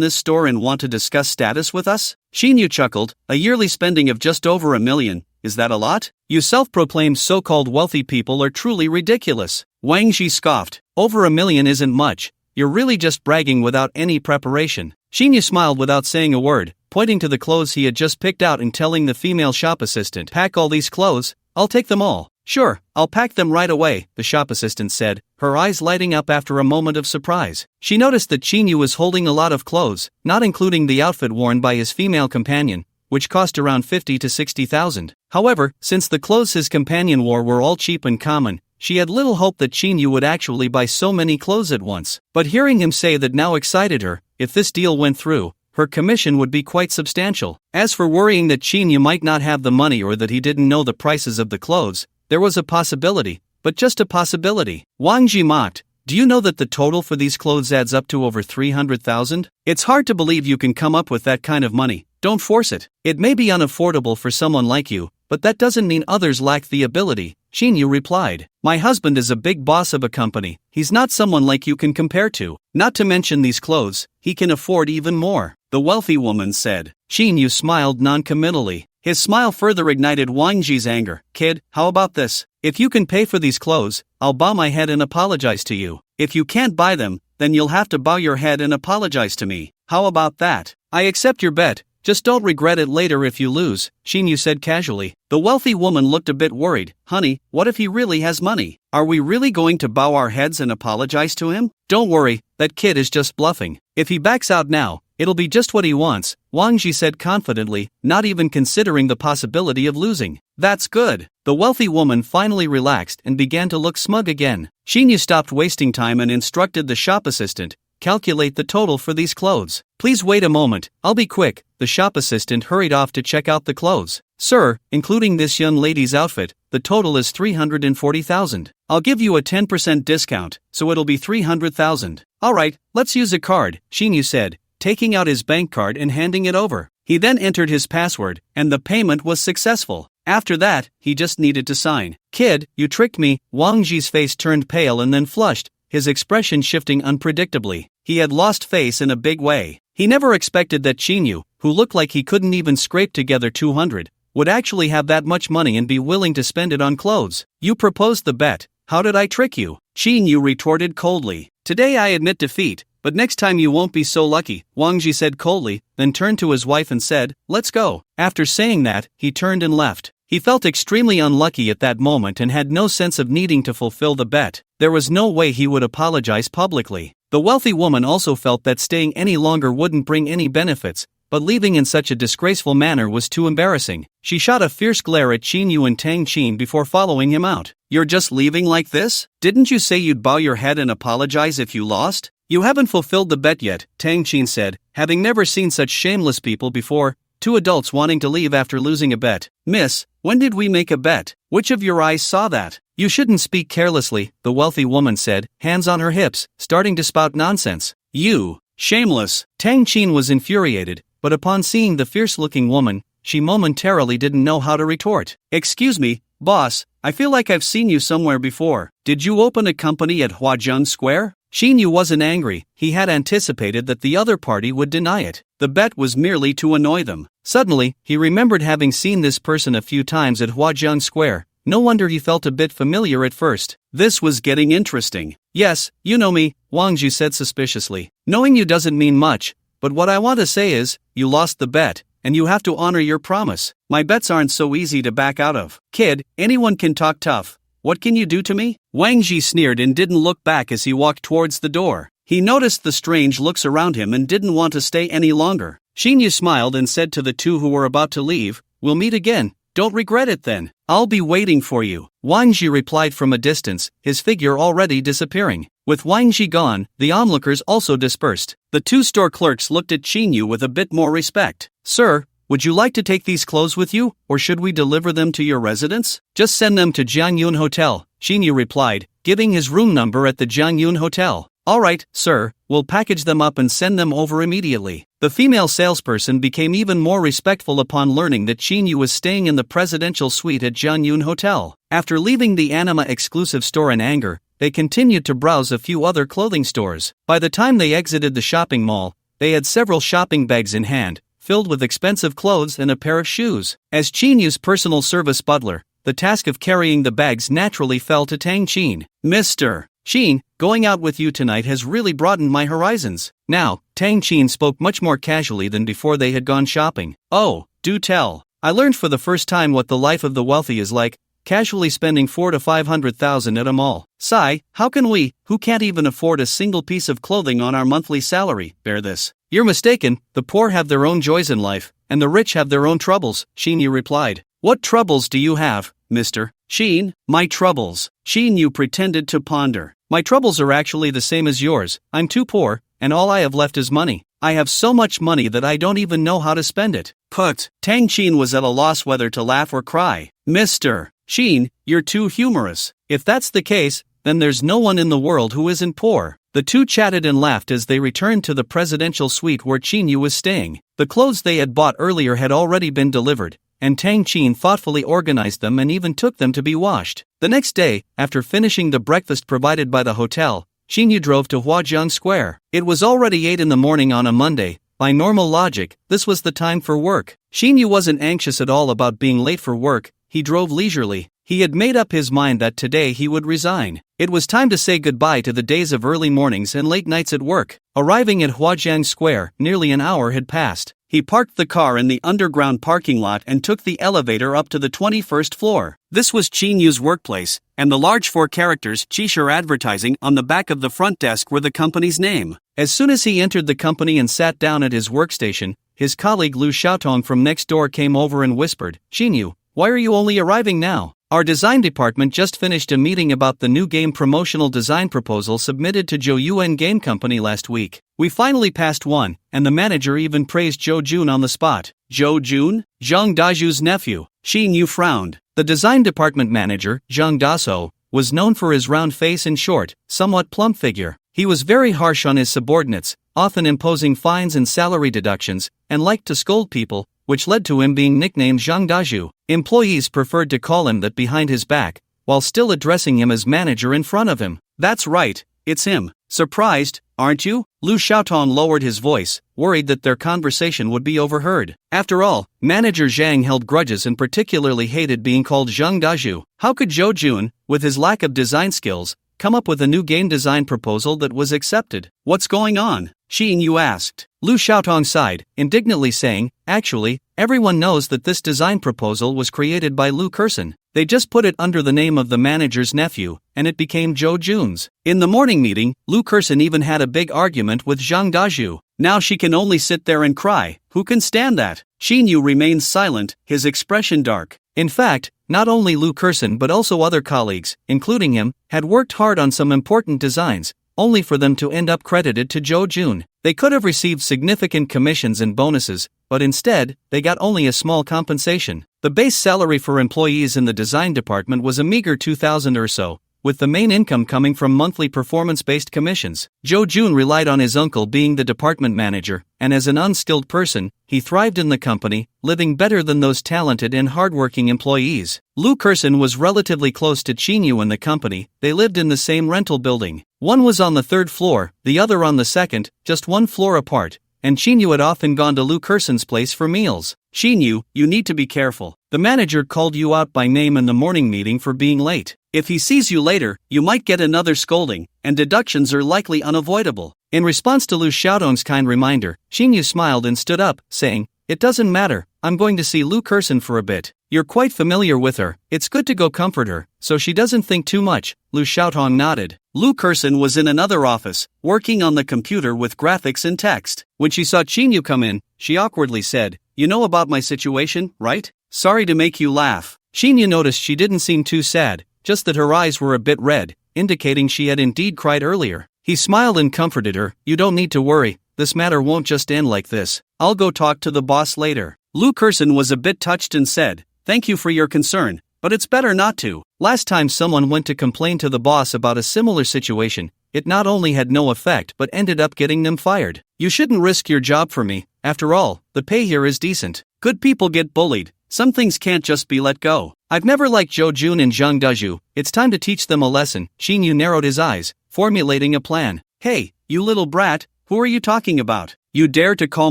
this store and want to discuss status with us? Shinyu chuckled. A yearly spending of just over $1 million. Is that a lot? You self-proclaimed so-called wealthy people are truly ridiculous. Wang Ji scoffed. Over $1 million isn't much. you're really just bragging without any preparation. Shinyu smiled without saying a word, pointing to the clothes he had just picked out and telling the female shop assistant, "Pack all these clothes, I'll take them all." "Sure, I'll pack them right away," the shop assistant said, her eyes lighting up after a moment of surprise. She noticed that Shinyu was holding a lot of clothes, not including the outfit worn by his female companion, which cost around 50 to 60,000. However, since the clothes his companion wore were all cheap and common, she had little hope that Shinyu would actually buy so many clothes at once. But hearing him say that now excited her. If this deal went through, her commission would be quite substantial. As for worrying that Shinyu might not have the money or that he didn't know the prices of the clothes, there was a possibility, but just a possibility. Wang Ji mocked, "Do you know that the total for these clothes adds up to over 300,000? It's hard to believe you can come up with that kind of money. Don't force it. It may be unaffordable for someone like you, but that doesn't mean others lack the ability," Shinyu replied. "My husband is a big boss of a company. He's not someone like you can compare to. Not to mention these clothes, he can afford even more," the wealthy woman said. Shinyu smiled non-committally. His smile further ignited Wang Ji's anger. "Kid, how about this? If you can pay for these clothes, I'll bow my head and apologize to you. If you can't buy them, then you'll have to bow your head and apologize to me. How about that? I accept your bet. Just don't regret it later if you lose," Shinyu said casually. The wealthy woman looked a bit worried. "Honey, what if he really has money? Are we really going to bow our heads and apologize to him?" "Don't worry, that kid is just bluffing. If he backs out now, it'll be just what he wants," Wang Ji said confidently, not even considering the possibility of losing. "That's good." The wealthy woman finally relaxed and began to look smug again. Shinyu stopped wasting time and instructed the shop assistant, "Calculate the total for these clothes." "Please wait a moment, I'll be quick." The shop assistant hurried off to check out the clothes. "Sir, including this young lady's outfit, the total is 340,000. I'll give you a 10% discount, so it'll be 300,000. "Alright, let's use a card," Shinyu said, taking out his bank card and handing it over. He then entered his password, and the payment was successful. After that, he just needed to sign. "Kid, you tricked me." Wang Ji's face turned pale and then flushed, his expression shifting unpredictably. He had lost face in a big way. He never expected that Shinyu, who looked like he couldn't even scrape together 200, would actually have that much money and be willing to spend it on clothes. "You proposed the bet. How did I trick you?" Shinyu retorted coldly. "Today I admit defeat, but next time you won't be so lucky," Wang Ji said coldly, then turned to his wife and said, "Let's go." After saying that, he turned and left. He felt extremely unlucky at that moment and had no sense of needing to fulfill the bet. There was no way he would apologize publicly. The wealthy woman also felt that staying any longer wouldn't bring any benefits, but leaving in such a disgraceful manner was too embarrassing. She shot a fierce glare at Shinyu and Tang Qin before following him out. "You're just leaving like this? Didn't you say you'd bow your head and apologize if you lost?" "You haven't fulfilled the bet yet," Tang Qin said, having never seen such shameless people before. Two adults wanting to leave after losing a bet. "Miss, when did we make a bet? Which of your eyes saw that?" "You shouldn't speak carelessly," the wealthy woman said, hands on her hips, starting to spout nonsense. "You, shameless." Tang Qin was infuriated, but upon seeing the fierce-looking woman, she momentarily didn't know how to retort. "Excuse me, boss, I feel like I've seen you somewhere before. Did you open a company at Huazhang Square?" Shinyu wasn't angry, he had anticipated that the other party would deny it. The bet was merely to annoy them. Suddenly, he remembered having seen this person a few times at Huazhang Square. No wonder he felt a bit familiar at first. This was getting interesting. "Yes, you know me," Wang Ji said suspiciously. "Knowing you doesn't mean much, but what I want to say is, you lost the bet, and you have to honor your promise. My bets aren't so easy to back out of. Kid, anyone can talk tough. What can you do to me?" Wang Ji sneered and didn't look back as he walked towards the door. He noticed the strange looks around him and didn't want to stay any longer. Shinyu smiled and said to the two who were about to leave, "We'll meet again. Don't regret it then. I'll be waiting for you." Wang Ji replied from a distance, his figure already disappearing. With Wang Ji gone, the onlookers also dispersed. The two store clerks looked at Shinyu with a bit more respect. "Sir, would you like to take these clothes with you, or should we deliver them to your residence?" "Just send them to Jiangyun Hotel," Shinyu replied, giving his room number at the Jiangyun Hotel. "Alright, sir, we'll package them up and send them over immediately." The female salesperson became even more respectful upon learning that Shinyu was staying in the presidential suite at Jiangyun Hotel. After leaving the Anima exclusive store in anger, they continued to browse a few other clothing stores. By the time they exited the shopping mall, they had several shopping bags in hand, filled with expensive clothes and a pair of shoes. As Chinyu's personal service butler, the task of carrying the bags naturally fell to Tang Qin. "Mr. Shin, going out with you tonight has really broadened my horizons. Now, Tang Chin spoke much more casually than before they had gone shopping. Oh, do tell. I learned for the first time what the life of the wealthy is like, casually spending 4 to 500,000 at a mall. Sigh, how can we, who can't even afford a single piece of clothing on our monthly salary, bear this? You're mistaken, the poor have their own joys in life, and the rich have their own troubles, Shin replied. What troubles do you have, mister? Shin, my troubles. Shin pretended to ponder. My troubles are actually the same as yours. I'm too poor, and all I have left is money. I have so much money that I don't even know how to spend it. Put. Tang Chin was at a loss whether to laugh or cry. Mister Shin, you're too humorous. If that's the case, then there's no one in the world who isn't poor. The two chatted and laughed as they returned to the presidential suite where Chin was staying. The clothes they had bought earlier had already been delivered, and Tang Chin thoughtfully organized them and even took them to be washed. The next day, after finishing the breakfast provided by the hotel, Chin drove to Huajiang Square. It was already 8 in the morning on a Monday. By normal logic, this was the time for work. Shin wasn't anxious at all about being late for work. He drove leisurely. He had made up his mind that today he would resign. It was time to say goodbye to the days of early mornings and late nights at work. Arriving at Huajiang Square, nearly an hour had passed. He parked the car in the underground parking lot and took the elevator up to the 21st floor. This was Chin's workplace, and the large 4 characters Chisher advertising on the back of the front desk were the company's name. As soon as he entered the company and sat down at his workstation, his colleague Lu Xiaotong from next door came over and whispered, Chin, why are you only arriving now? Our design department just finished a meeting about the new game promotional design proposal submitted to Zhou Yuan Game Company last week. We finally passed one, and the manager even praised Zhou Jun on the spot. Zhou Jun? Zhang Daju's nephew. Shin frowned. The design department manager, Zhang Daso, was known for his round face and short, somewhat plump figure. He was very harsh on his subordinates, often imposing fines and salary deductions, and liked to scold people, which led to him being nicknamed Zhang Daju. Employees preferred to call him that behind his back, while still addressing him as manager in front of him. That's right, it's him. Surprised, aren't you? Lu Xiaotong lowered his voice, worried that their conversation would be overheard. After all, manager Zhang held grudges and particularly hated being called Zhang Daju. How could Zhou Jun, with his lack of design skills, come up with a new game design proposal that was accepted? What's going on? Shin asked. Lu Xiaotong sighed, indignantly saying, actually, everyone knows that this design proposal was created by Lu Kerson. They just put it under the name of the manager's nephew, and it became Zhou Jun's. In the morning meeting, Lu Kerson even had a big argument with Zhang Daju. Now she can only sit there and cry. Who can stand that? Shin remained silent, his expression dark. In fact, not only Lu Kerson but also other colleagues, including him, had worked hard on some important designs, only for them to end up credited to Zhou Jun. They could have received significant commissions and bonuses, but instead, they got only a small compensation. The base salary for employees in the design department was a meager 2,000 or so, with the main income coming from monthly performance-based commissions. Zhou Jun relied on his uncle being the department manager, and as an unskilled person, he thrived in the company, living better than those talented and hardworking employees. Lu Kerson was relatively close to Chinyu in the company. They lived in the same rental building. One was on the 3rd floor, the other on the 2nd, just 1 floor apart, and Chinyu had often gone to Lu Kerson's place for meals. Chinyu, you need to be careful. The manager called you out by name in the morning meeting for being late. If he sees you later, you might get another scolding, and deductions are likely unavoidable. In response to Lu Xiaotong's kind reminder, Chinyu smiled and stood up, saying, it doesn't matter, I'm going to see Lu Kerson for a bit. You're quite familiar with her, it's good to go comfort her, so she doesn't think too much. Lu Xiaotong nodded. Lu Kerson was in another office, working on the computer with graphics and text. When she saw Chinyu come in, she awkwardly said, you know about my situation, right? Sorry to make you laugh. Chinyu noticed she didn't seem too sad, just that her eyes were a bit red, indicating she had indeed cried earlier. He smiled and comforted her, you don't need to worry, this matter won't just end like this. I'll go talk to the boss later. Lu Kerson was a bit touched and said, thank you for your concern, but it's better not to. Last time someone went to complain to the boss about a similar situation, it not only had no effect but ended up getting them fired. You shouldn't risk your job for me, after all, the pay here is decent. Good people get bullied, some things can't just be let go. I've never liked Zhou Jun and Zhang Daju, it's time to teach them a lesson. Shinyu narrowed his eyes, formulating a plan. Hey, you little brat, who are you talking about? You dare to call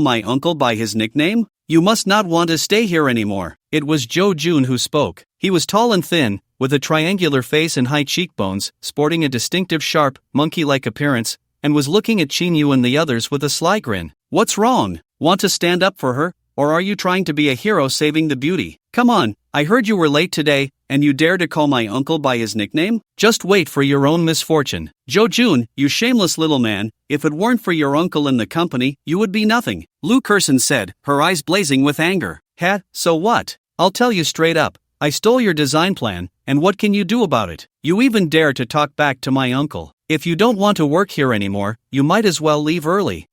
my uncle by his nickname? You must not want to stay here anymore. It was Zhou Jun who spoke. He was tall and thin, with a triangular face and high cheekbones, sporting a distinctive sharp, monkey-like appearance, and was looking at Chinyu and the others with a sly grin. "What's wrong? Want to stand up for her? Or are you trying to be a hero saving the beauty? Come on, I heard you were late today, and you dare to call my uncle by his nickname? Just wait for your own misfortune. Jo-jun, you shameless little man, if it weren't for your uncle in the company, you would be nothing," Lu Kerson said, her eyes blazing with anger. So what? I'll tell you straight up, I stole your design plan, and what can you do about it? You even dare to talk back to my uncle. If you don't want to work here anymore, you might as well leave early.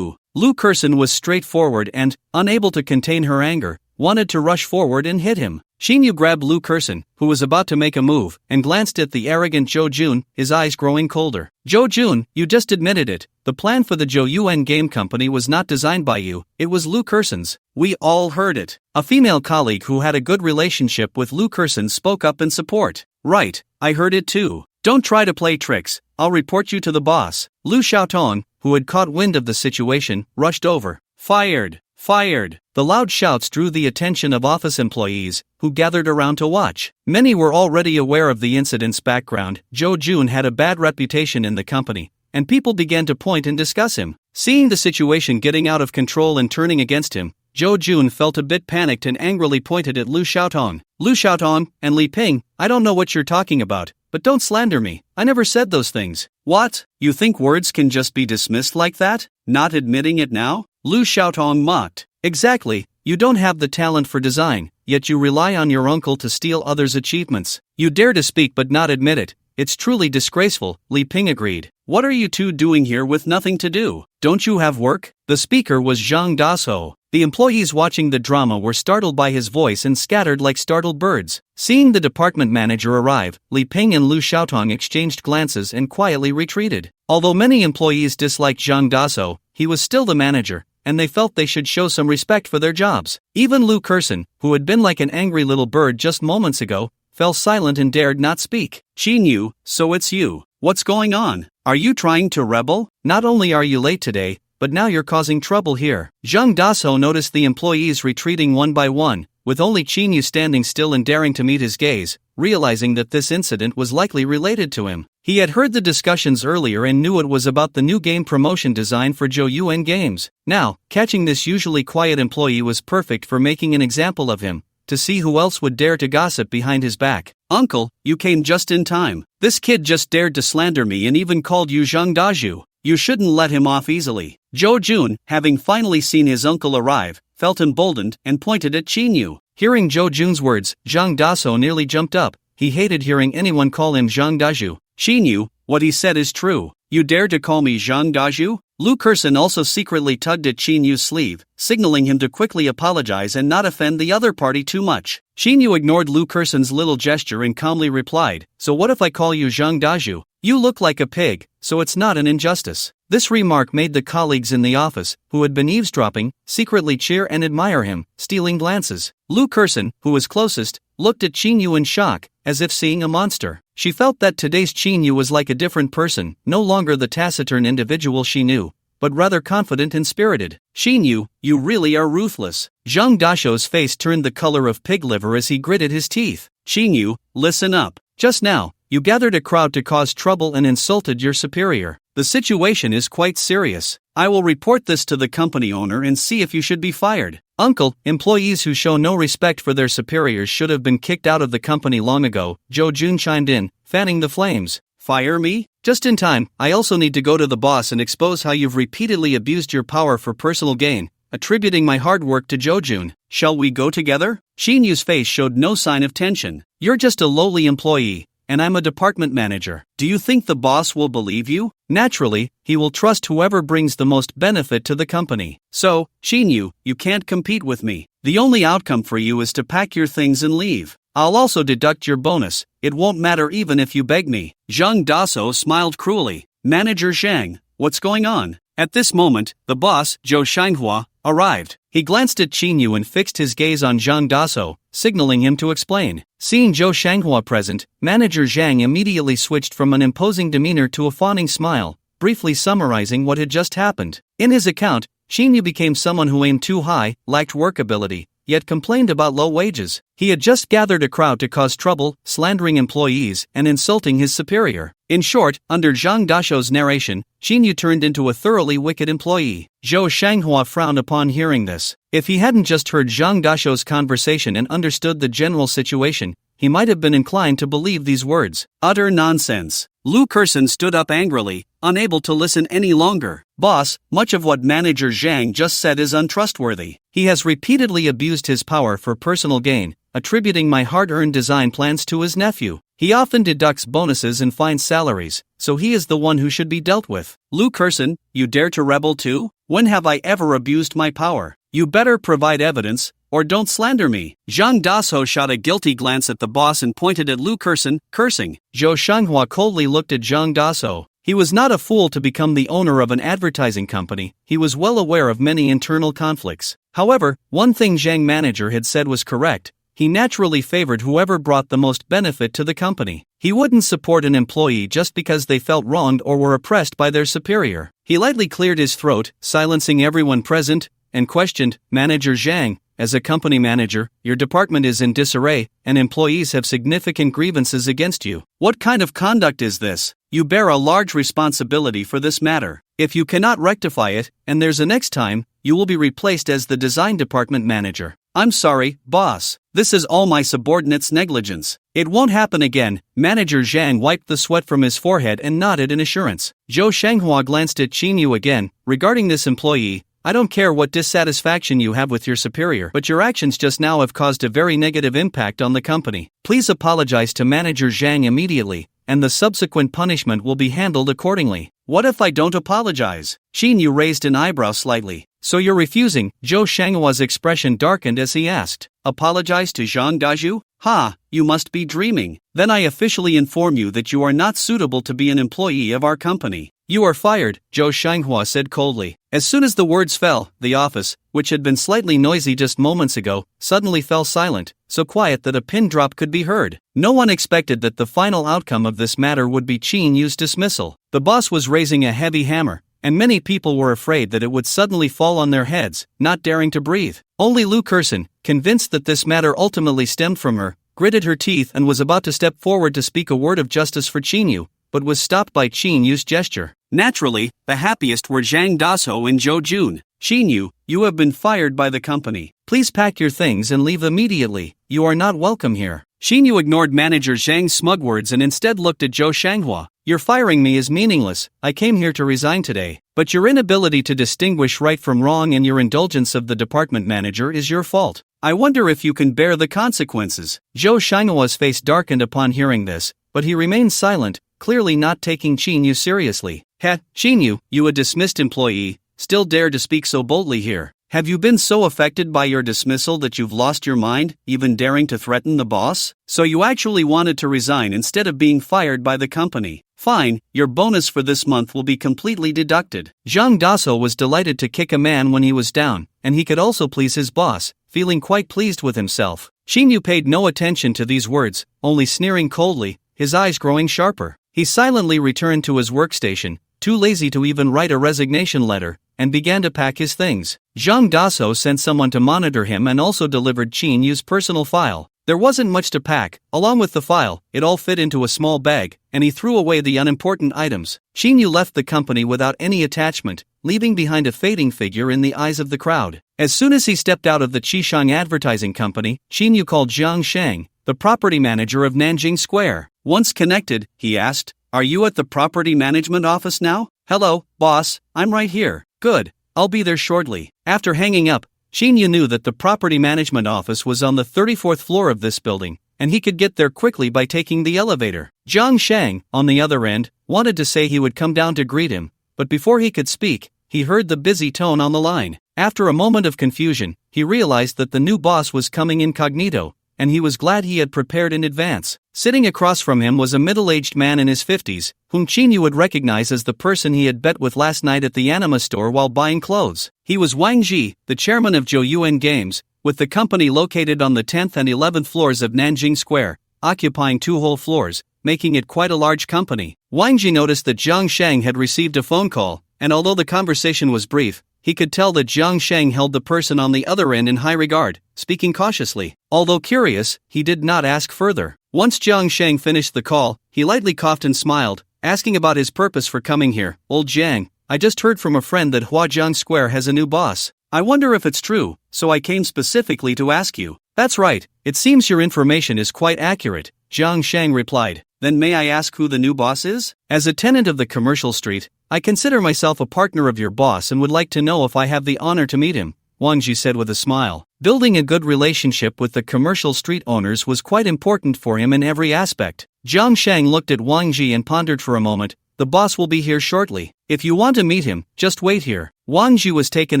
Lu Kerson was straightforward and, unable to contain her anger, wanted to rush forward and hit him. Chinyu grabbed Lu Kerson, who was about to make a move, and glanced at the arrogant Jo-jun, his eyes growing colder. "Jo-jun, you just admitted it. The plan for the Jo-yun game company was not designed by you, it was Lu Kerson's. We all heard it." A female colleague who had a good relationship with Lu Kerson spoke up in support. "Right, I heard it too. Don't try to play tricks, I'll report you to the boss." Lu Xiaotong, who had caught wind of the situation, rushed over. "Fired! Fired!" The loud shouts drew the attention of office employees, who gathered around to watch. Many were already aware of the incident's background. Jo-jun had a bad reputation in the company, and people began to point and discuss him. Seeing the situation getting out of control and turning against him, Jo-jun felt a bit panicked and angrily pointed at Lu Xiaotong. "Lu Xiaotong and Li Ping, I don't know what you're talking about, but don't slander me. I never said those things." "What? You think words can just be dismissed like that? Not admitting it now?" Lu Xiaotong mocked. "Exactly, you don't have the talent for design, yet you rely on your uncle to steal others' achievements. You dare to speak but not admit it. It's truly disgraceful," Li Ping agreed. "What are you two doing here with nothing to do? Don't you have work?" The speaker was Zhang Daso. The employees watching the drama were startled by his voice and scattered like startled birds. Seeing the department manager arrive, Li Ping and Lu Xiaotong exchanged glances and quietly retreated. Although many employees disliked Zhang Daso, he was still the manager, and they felt they should show some respect for their jobs. Even Lu Kerson, who had been like an angry little bird just moments ago, fell silent and dared not speak. "Chinyu, so it's you. What's going on? Are you trying to rebel? Not only are you late today, but now you're causing trouble here." Zhang Daso noticed the employees retreating one by one, with only Chinyu standing still and daring to meet his gaze, realizing that this incident was likely related to him. He had heard the discussions earlier and knew it was about the new game promotion design for Jo-yun Games. Now, catching this usually quiet employee was perfect for making an example of him, to see who else would dare to gossip behind his back. "Uncle, you came just in time. This kid just dared to slander me and even called you Zhang Daju. You shouldn't let him off easily." Jo-jun, having finally seen his uncle arrive, felt emboldened and pointed at Chinyu. Hearing Jo-jun's words, Zhang Daso nearly jumped up. He hated hearing anyone call him Zhang Daju. "Chinyu, what he said is true. You dare to call me Zhang Daju?" Lu Kerson also secretly tugged at Chinyu's sleeve, signaling him to quickly apologize and not offend the other party too much. Chinyu ignored Lu Kerson's little gesture and calmly replied, "So what if I call you Zhang Daju? You look like a pig, so it's not an injustice." This remark made the colleagues in the office, who had been eavesdropping, secretly cheer and admire him, stealing glances. Lu Kerson, who was closest, looked at Chinyu in shock, as if seeing a monster. She felt that today's Chinyu was like a different person, no longer the taciturn individual she knew, but rather confident and spirited. "Chinyu, you really are ruthless." Zhang Dasho's face turned the color of pig liver as he gritted his teeth. "Chinyu, listen up. Just now, you gathered a crowd to cause trouble and insulted your superior. The situation is quite serious. I will report this to the company owner and see if you should be fired." "Uncle, employees who show no respect for their superiors should have been kicked out of the company long ago," Jo-jun chimed in, fanning the flames. "Fire me? Just in time. I also need to go to the boss and expose how you've repeatedly abused your power for personal gain, attributing my hard work to Jo-jun. Shall we go together?" Chinyu's face showed no sign of tension. "You're just a lowly employee, and I'm a department manager. Do you think the boss will believe you? Naturally, he will trust whoever brings the most benefit to the company. So, Chinyu, you can't compete with me. The only outcome for you is to pack your things and leave. I'll also deduct your bonus. It won't matter even if you beg me." Zhang Daso smiled cruelly. "Manager Zhang, what's going on?" At this moment, the boss, Zhou Shinhua, arrived. He glanced at Chinyu and fixed his gaze on Zhang Daso, signaling him to explain. Seeing Zhou Shinhua present, Manager Zhang immediately switched from an imposing demeanor to a fawning smile, briefly summarizing what had just happened. In his account, Chinyu became someone who aimed too high, lacked work ability, yet complained about low wages. He had just gathered a crowd to cause trouble, slandering employees and insulting his superior. In short, under Zhang Dashuo's narration, Qinyu turned into a thoroughly wicked employee. Zhou Shanghua frowned upon hearing this. If he hadn't just heard Zhang Dashuo's conversation and understood the general situation, he might have been inclined to believe these words. Utter nonsense. Lu Kerson stood up angrily, unable to listen any longer. Boss, much of what manager Zhang just said is untrustworthy. He has repeatedly abused his power for personal gain, attributing my hard-earned design plans to his nephew. He often deducts bonuses and fines salaries, so he is the one who should be dealt with. Lu Kerson, you dare to rebel too? When have I ever abused my power? You better provide evidence, or don't slander me. Zhang Dashuo shot a guilty glance at the boss and pointed at Lu Kerson, cursing. Zhou Shanghua coldly looked at Zhang Dashuo. He was not a fool to become the owner of an advertising company. He was well aware of many internal conflicts. However, one thing Zhang manager had said was correct. He naturally favored whoever brought the most benefit to the company. He wouldn't support an employee just because they felt wronged or were oppressed by their superior. He lightly cleared his throat, silencing everyone present, and questioned, Manager Zhang, as a company manager, your department is in disarray, and employees have significant grievances against you. What kind of conduct is this? You bear a large responsibility for this matter. If you cannot rectify it, and there's a next time, you will be replaced as the design department manager. I'm sorry, boss. This is all my subordinates' negligence. It won't happen again. Manager Zhang wiped the sweat from his forehead and nodded in assurance. Zhou Shanghua glanced at Qinyu again. Regarding this employee, I don't care what dissatisfaction you have with your superior, but your actions just now have caused a very negative impact on the company. Please apologize to Manager Zhang immediately, and the subsequent punishment will be handled accordingly. What if I don't apologize? Qinyu raised an eyebrow slightly. So you're refusing? Zhou Shanghua's expression darkened as he asked. Apologize to Zhang Daju? Ha, you must be dreaming. Then I officially inform you that you are not suitable to be an employee of our company. You are fired, Zhou Shanghua said coldly. As soon as the words fell, the office, which had been slightly noisy just moments ago, suddenly fell silent, so quiet that a pin drop could be heard. No one expected that the final outcome of this matter would be Qinyu's dismissal. The boss was raising a heavy hammer, and many people were afraid that it would suddenly fall on their heads, not daring to breathe. Only Lu Kerson, convinced that this matter ultimately stemmed from her, gritted her teeth and was about to step forward to speak a word of justice for Qinyu, but was stopped by Qinyu's gesture. Naturally, the happiest were Zhang Dashuo and Zhou Jun. Qinyu, you have been fired by the company. Please pack your things and leave immediately. You are not welcome here. Qinyu ignored manager Zhang's smug words and instead looked at Zhou Shanghua. Your firing me is meaningless. I came here to resign today. But your inability to distinguish right from wrong and your indulgence of the department manager is your fault. I wonder if you can bear the consequences. Zhou Shanghua's face darkened upon hearing this, but he remained silent, clearly not taking Qinyu seriously. Qinyu, you a dismissed employee, still dare to speak so boldly here. Have you been so affected by your dismissal that you've lost your mind, even daring to threaten the boss? So you actually wanted to resign instead of being fired by the company. Fine, your bonus for this month will be completely deducted. Zhang Dashuo was delighted to kick a man when he was down, and he could also please his boss, feeling quite pleased with himself. Qinyu paid no attention to these words, only sneering coldly, his eyes growing sharper. He silently returned to his workstation, too lazy to even write a resignation letter, and began to pack his things. Zhang Dashuo sent someone to monitor him and also delivered Qinyu's personal file. There wasn't much to pack. Along with the file, it all fit into a small bag, and he threw away the unimportant items. Qinyu left the company without any attachment, leaving behind a fading figure in the eyes of the crowd. As soon as he stepped out of the Qishang Advertising Company, Qinyu called Zhang Sheng, the property manager of Nanjing Square. Once connected, he asked, "Are you at the property management office now?" "Hello, boss, I'm right here." "Good, I'll be there shortly." After hanging up, Qinyu knew that the property management office was on the 34th floor of this building, and he could get there quickly by taking the elevator. Zhang Sheng, on the other end, wanted to say he would come down to greet him, but before he could speak, he heard the busy tone on the line. After a moment of confusion, he realized that the new boss was coming incognito, and he was glad he had prepared in advance. Sitting across from him was a middle-aged man in his 50s, whom Qinyu would recognize as the person he had bet with last night at the anima store while buying clothes. He was Wang Ji, the chairman of Joyuan Games, with the company located on the 10th and 11th floors of Nanjing Square, occupying 2 whole floors, making it quite a large company. Wang Ji noticed that Zhang Sheng had received a phone call, and although the conversation was brief, he could tell that Jiang Sheng held the person on the other end in high regard, speaking cautiously. Although curious, he did not ask further. Once Jiang Sheng finished the call, he lightly coughed and smiled, asking about his purpose for coming here. Old Jiang, I just heard from a friend that Huajiang Square has a new boss. I wonder if it's true, so I came specifically to ask you. That's right, it seems your information is quite accurate, Jiang Sheng replied. Then may I ask who the new boss is? As a tenant of the commercial street, I consider myself a partner of your boss and would like to know if I have the honor to meet him, Wang Ji said with a smile. Building a good relationship with the commercial street owners was quite important for him in every aspect. Jiang Sheng looked at Wang Ji and pondered for a moment. The boss will be here shortly. If you want to meet him, just wait here. Wang Ji was taken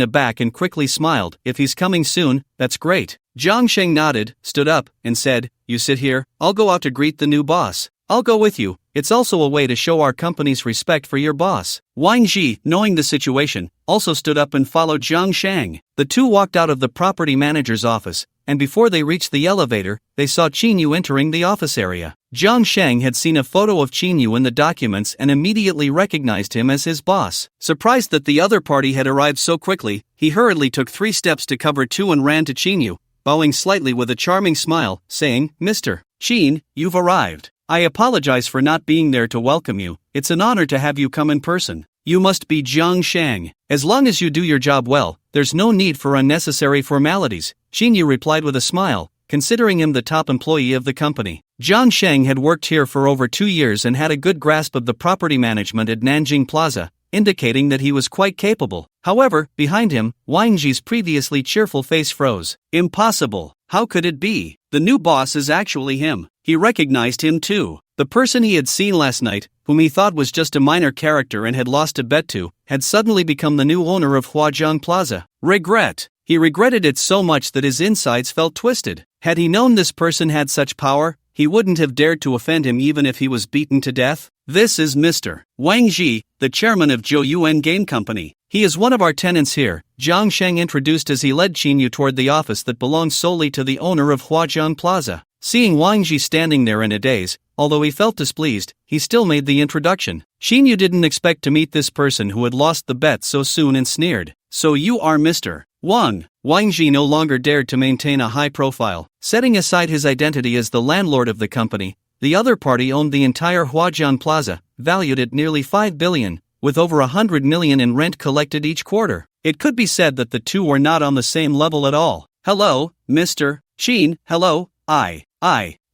aback and quickly smiled. If he's coming soon, that's great. Jiang Sheng nodded, stood up, and said, You sit here, I'll go out to greet the new boss. I'll go with you. It's also a way to show our company's respect for your boss. Wang Ji, knowing the situation, also stood up and followed Jiang Sheng. The two walked out of the property manager's office, and before they reached the elevator, they saw Qin Yu entering the office area. Jiang Sheng had seen a photo of Qin Yu in the documents and immediately recognized him as his boss. Surprised that the other party had arrived so quickly, he hurriedly took 3 steps to cover 2 and ran to Qin Yu, bowing slightly with a charming smile, saying, Mr. Qin, you've arrived. I apologize for not being there to welcome you. It's an honor to have you come in person. You must be Jiang Sheng. As long as you do your job well, there's no need for unnecessary formalities, Qin Yu replied with a smile, considering him the top employee of the company. Jiang Sheng had worked here for over 2 years and had a good grasp of the property management at Nanjing Plaza, indicating that he was quite capable. However, behind him, Wang Ji's previously cheerful face froze. Impossible. How could it be? The new boss is actually him. He recognized him too. The person he had seen last night, whom he thought was just a minor character and had lost a bet to, had suddenly become the new owner of Huajiang Plaza. Regret. He regretted it so much that his insides felt twisted. Had he known this person had such power, he wouldn't have dared to offend him even if he was beaten to death. This is Mr. Wang Ji, the chairman of Zhou Yuan Game Company. He is one of our tenants here, Jiang Sheng introduced as he led Qin Yu toward the office that belonged solely to the owner of Huajiang Plaza. Seeing Wang Ji standing there in a daze, although he felt displeased, he still made the introduction. Qin Yu didn't expect to meet this person who had lost the bet so soon and sneered. So you are Mr. Wang. Wang Ji no longer dared to maintain a high profile. Setting aside his identity as the landlord of the company, the other party owned the entire Huajiang Plaza, valued at nearly 5 billion, with over 100 million in rent collected each quarter. It could be said that the two were not on the same level at all. Hello, Mr. Qin, hello,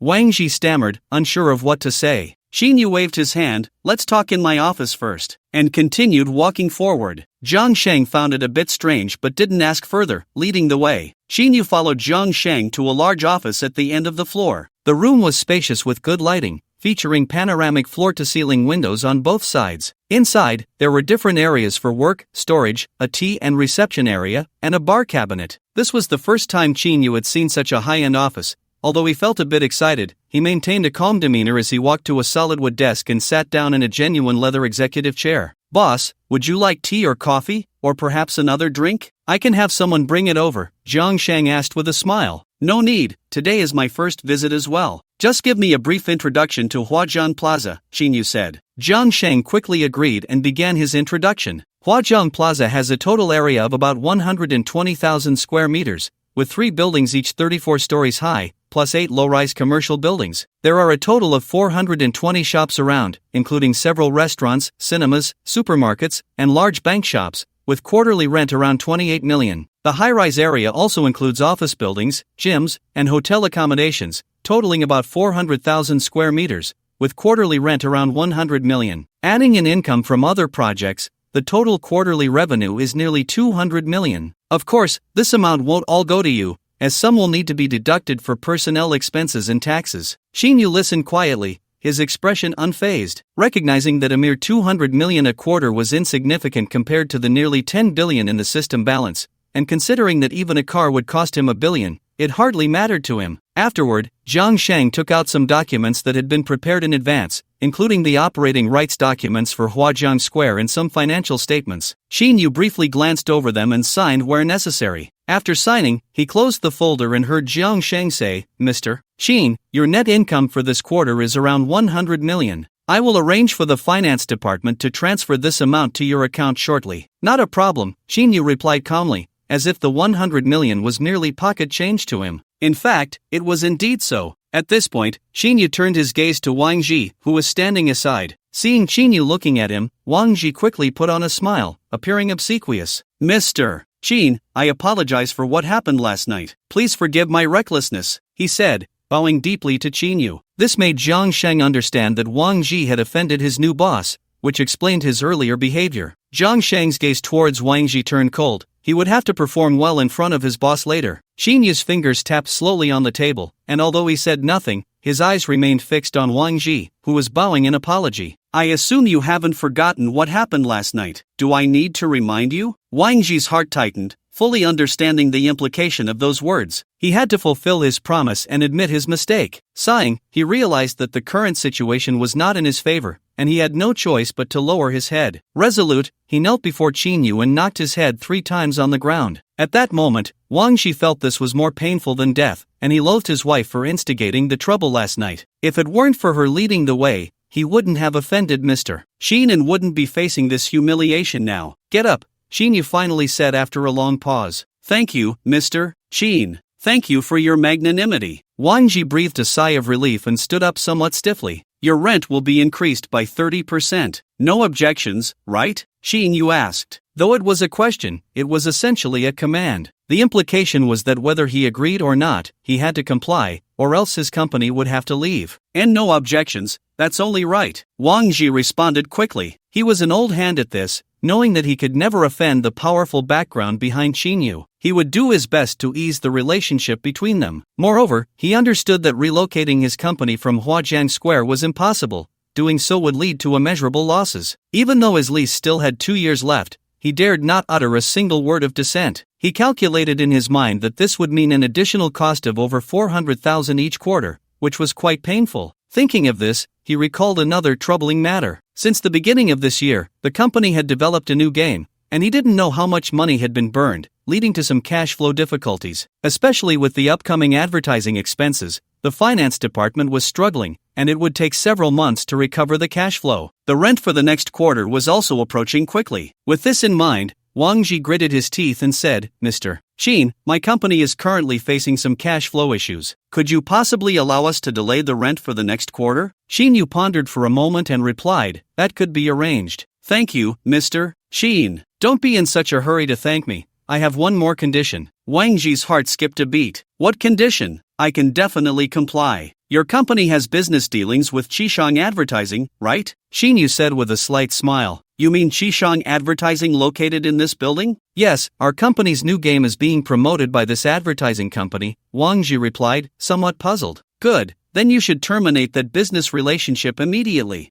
Wang Ji stammered, unsure of what to say. Qin Yu waved his hand, let's talk in my office first, and continued walking forward. Jiang Sheng found it a bit strange but didn't ask further, leading the way. Qin Yu followed Jiang Sheng to a large office at the end of the floor. The room was spacious with good lighting, featuring panoramic floor-to-ceiling windows on both sides. Inside, there were different areas for work, storage, a tea and reception area, and a bar cabinet. This was the first time Qin Yu had seen such a high-end office. Although he felt a bit excited, he maintained a calm demeanor as he walked to a solid wood desk and sat down in a genuine leather executive chair. Boss, would you like tea or coffee, or perhaps another drink? I can have someone bring it over, Jiang Sheng asked with a smile. No need, today is my first visit as well. Just give me a brief introduction to Huajiang Plaza, Qin Yu said. Jiang Sheng quickly agreed and began his introduction. Huajiang Plaza has a total area of about 120,000 square meters, with 3 buildings each 34 stories high, plus 8 low-rise commercial buildings. There are a total of 420 shops around, including several restaurants, cinemas, supermarkets, and large bank shops, with quarterly rent around 28 million. The high-rise area also includes office buildings, gyms, and hotel accommodations, totaling about 400,000 square meters, with quarterly rent around 100 million. Adding in income from other projects, the total quarterly revenue is nearly 200 million. Of course, this amount won't all go to you, as some will need to be deducted for personnel expenses and taxes. Qin Yu listened quietly, his expression unfazed, recognizing that a mere 200 million a quarter was insignificant compared to the nearly 10 billion in the system balance, and considering that even a car would cost him 1 billion, it hardly mattered to him. Afterward, Jiang Sheng took out some documents that had been prepared in advance, including the operating rights documents for Huajiang Square and some financial statements. Qin Yu briefly glanced over them and signed where necessary. After signing, he closed the folder and heard Jiang Sheng say, Mr. Qin, your net income for this quarter is around 100 million. I will arrange for the finance department to transfer this amount to your account shortly. Not a problem, Xinyu replied calmly, as if the 100 million was merely pocket change to him. In fact, it was indeed so. At this point, Xinyu turned his gaze to Wang Ji, who was standing aside. Seeing Xinyu looking at him, Wang Ji quickly put on a smile, appearing obsequious. Mr. Qin, I apologize for what happened last night. Please forgive my recklessness, he said, bowing deeply to Xinyu. This made Zhang Sheng understand that Wang Ji had offended his new boss, which explained his earlier behavior. Zhang Sheng's gaze towards Wang Ji turned cold. He would have to perform well in front of his boss later. Xinyu's fingers tapped slowly on the table, and although he said nothing, his eyes remained fixed on Wang Ji, who was bowing in apology. I assume you haven't forgotten what happened last night. Do I need to remind you? Wang Ji's heart tightened, fully understanding the implication of those words. He had to fulfill his promise and admit his mistake. Sighing, he realized that the current situation was not in his favor, and he had no choice but to lower his head. Resolute, he knelt before Xinyu and knocked his head 3 times on the ground. At that moment, Wang Ji felt this was more painful than death, and he loathed his wife for instigating the trouble last night. If it weren't for her leading the way, he wouldn't have offended Mr. Qin and wouldn't be facing this humiliation now. Get up, Xinyu finally said after a long pause. Thank you, Mr. Qin. Thank you for your magnanimity. Wang Ji breathed a sigh of relief and stood up somewhat stiffly. Your rent will be increased by 30%. No objections, right? Xinyu asked. Though it was a question, it was essentially a command. The implication was that whether he agreed or not, he had to comply, or else his company would have to leave. And no objections, that's only right. Wang Ji responded quickly. He was an old hand at this, knowing that he could never offend the powerful background behind Xinyu. He would do his best to ease the relationship between them. Moreover, he understood that relocating his company from Huajiang Square was impossible. Doing so would lead to immeasurable losses. Even though his lease still had 2 years left, he dared not utter a single word of dissent. He calculated in his mind that this would mean an additional cost of over 400,000 each quarter, which was quite painful. Thinking of this, he recalled another troubling matter. Since the beginning of this year, the company had developed a new game, and he didn't know how much money had been burned, leading to some cash flow difficulties. Especially with the upcoming advertising expenses, the finance department was struggling, and it would take several months to recover the cash flow. The rent for the next quarter was also approaching quickly. With this in mind, Wang Ji gritted his teeth and said, Mr. Qin, my company is currently facing some cash flow issues. Could you possibly allow us to delay the rent for the next quarter? Xinyu pondered for a moment and replied, that could be arranged. Thank you, Mr. Qin. Don't be in such a hurry to thank me. I have one more condition. Wang Ji's heart skipped a beat. What condition? I can definitely comply. Your company has business dealings with Qishang Advertising, right? Xinyu said with a slight smile. You mean Qishang Advertising located in this building? Yes, our company's new game is being promoted by this advertising company, Wang Ji replied, somewhat puzzled. Good, then you should terminate that business relationship immediately.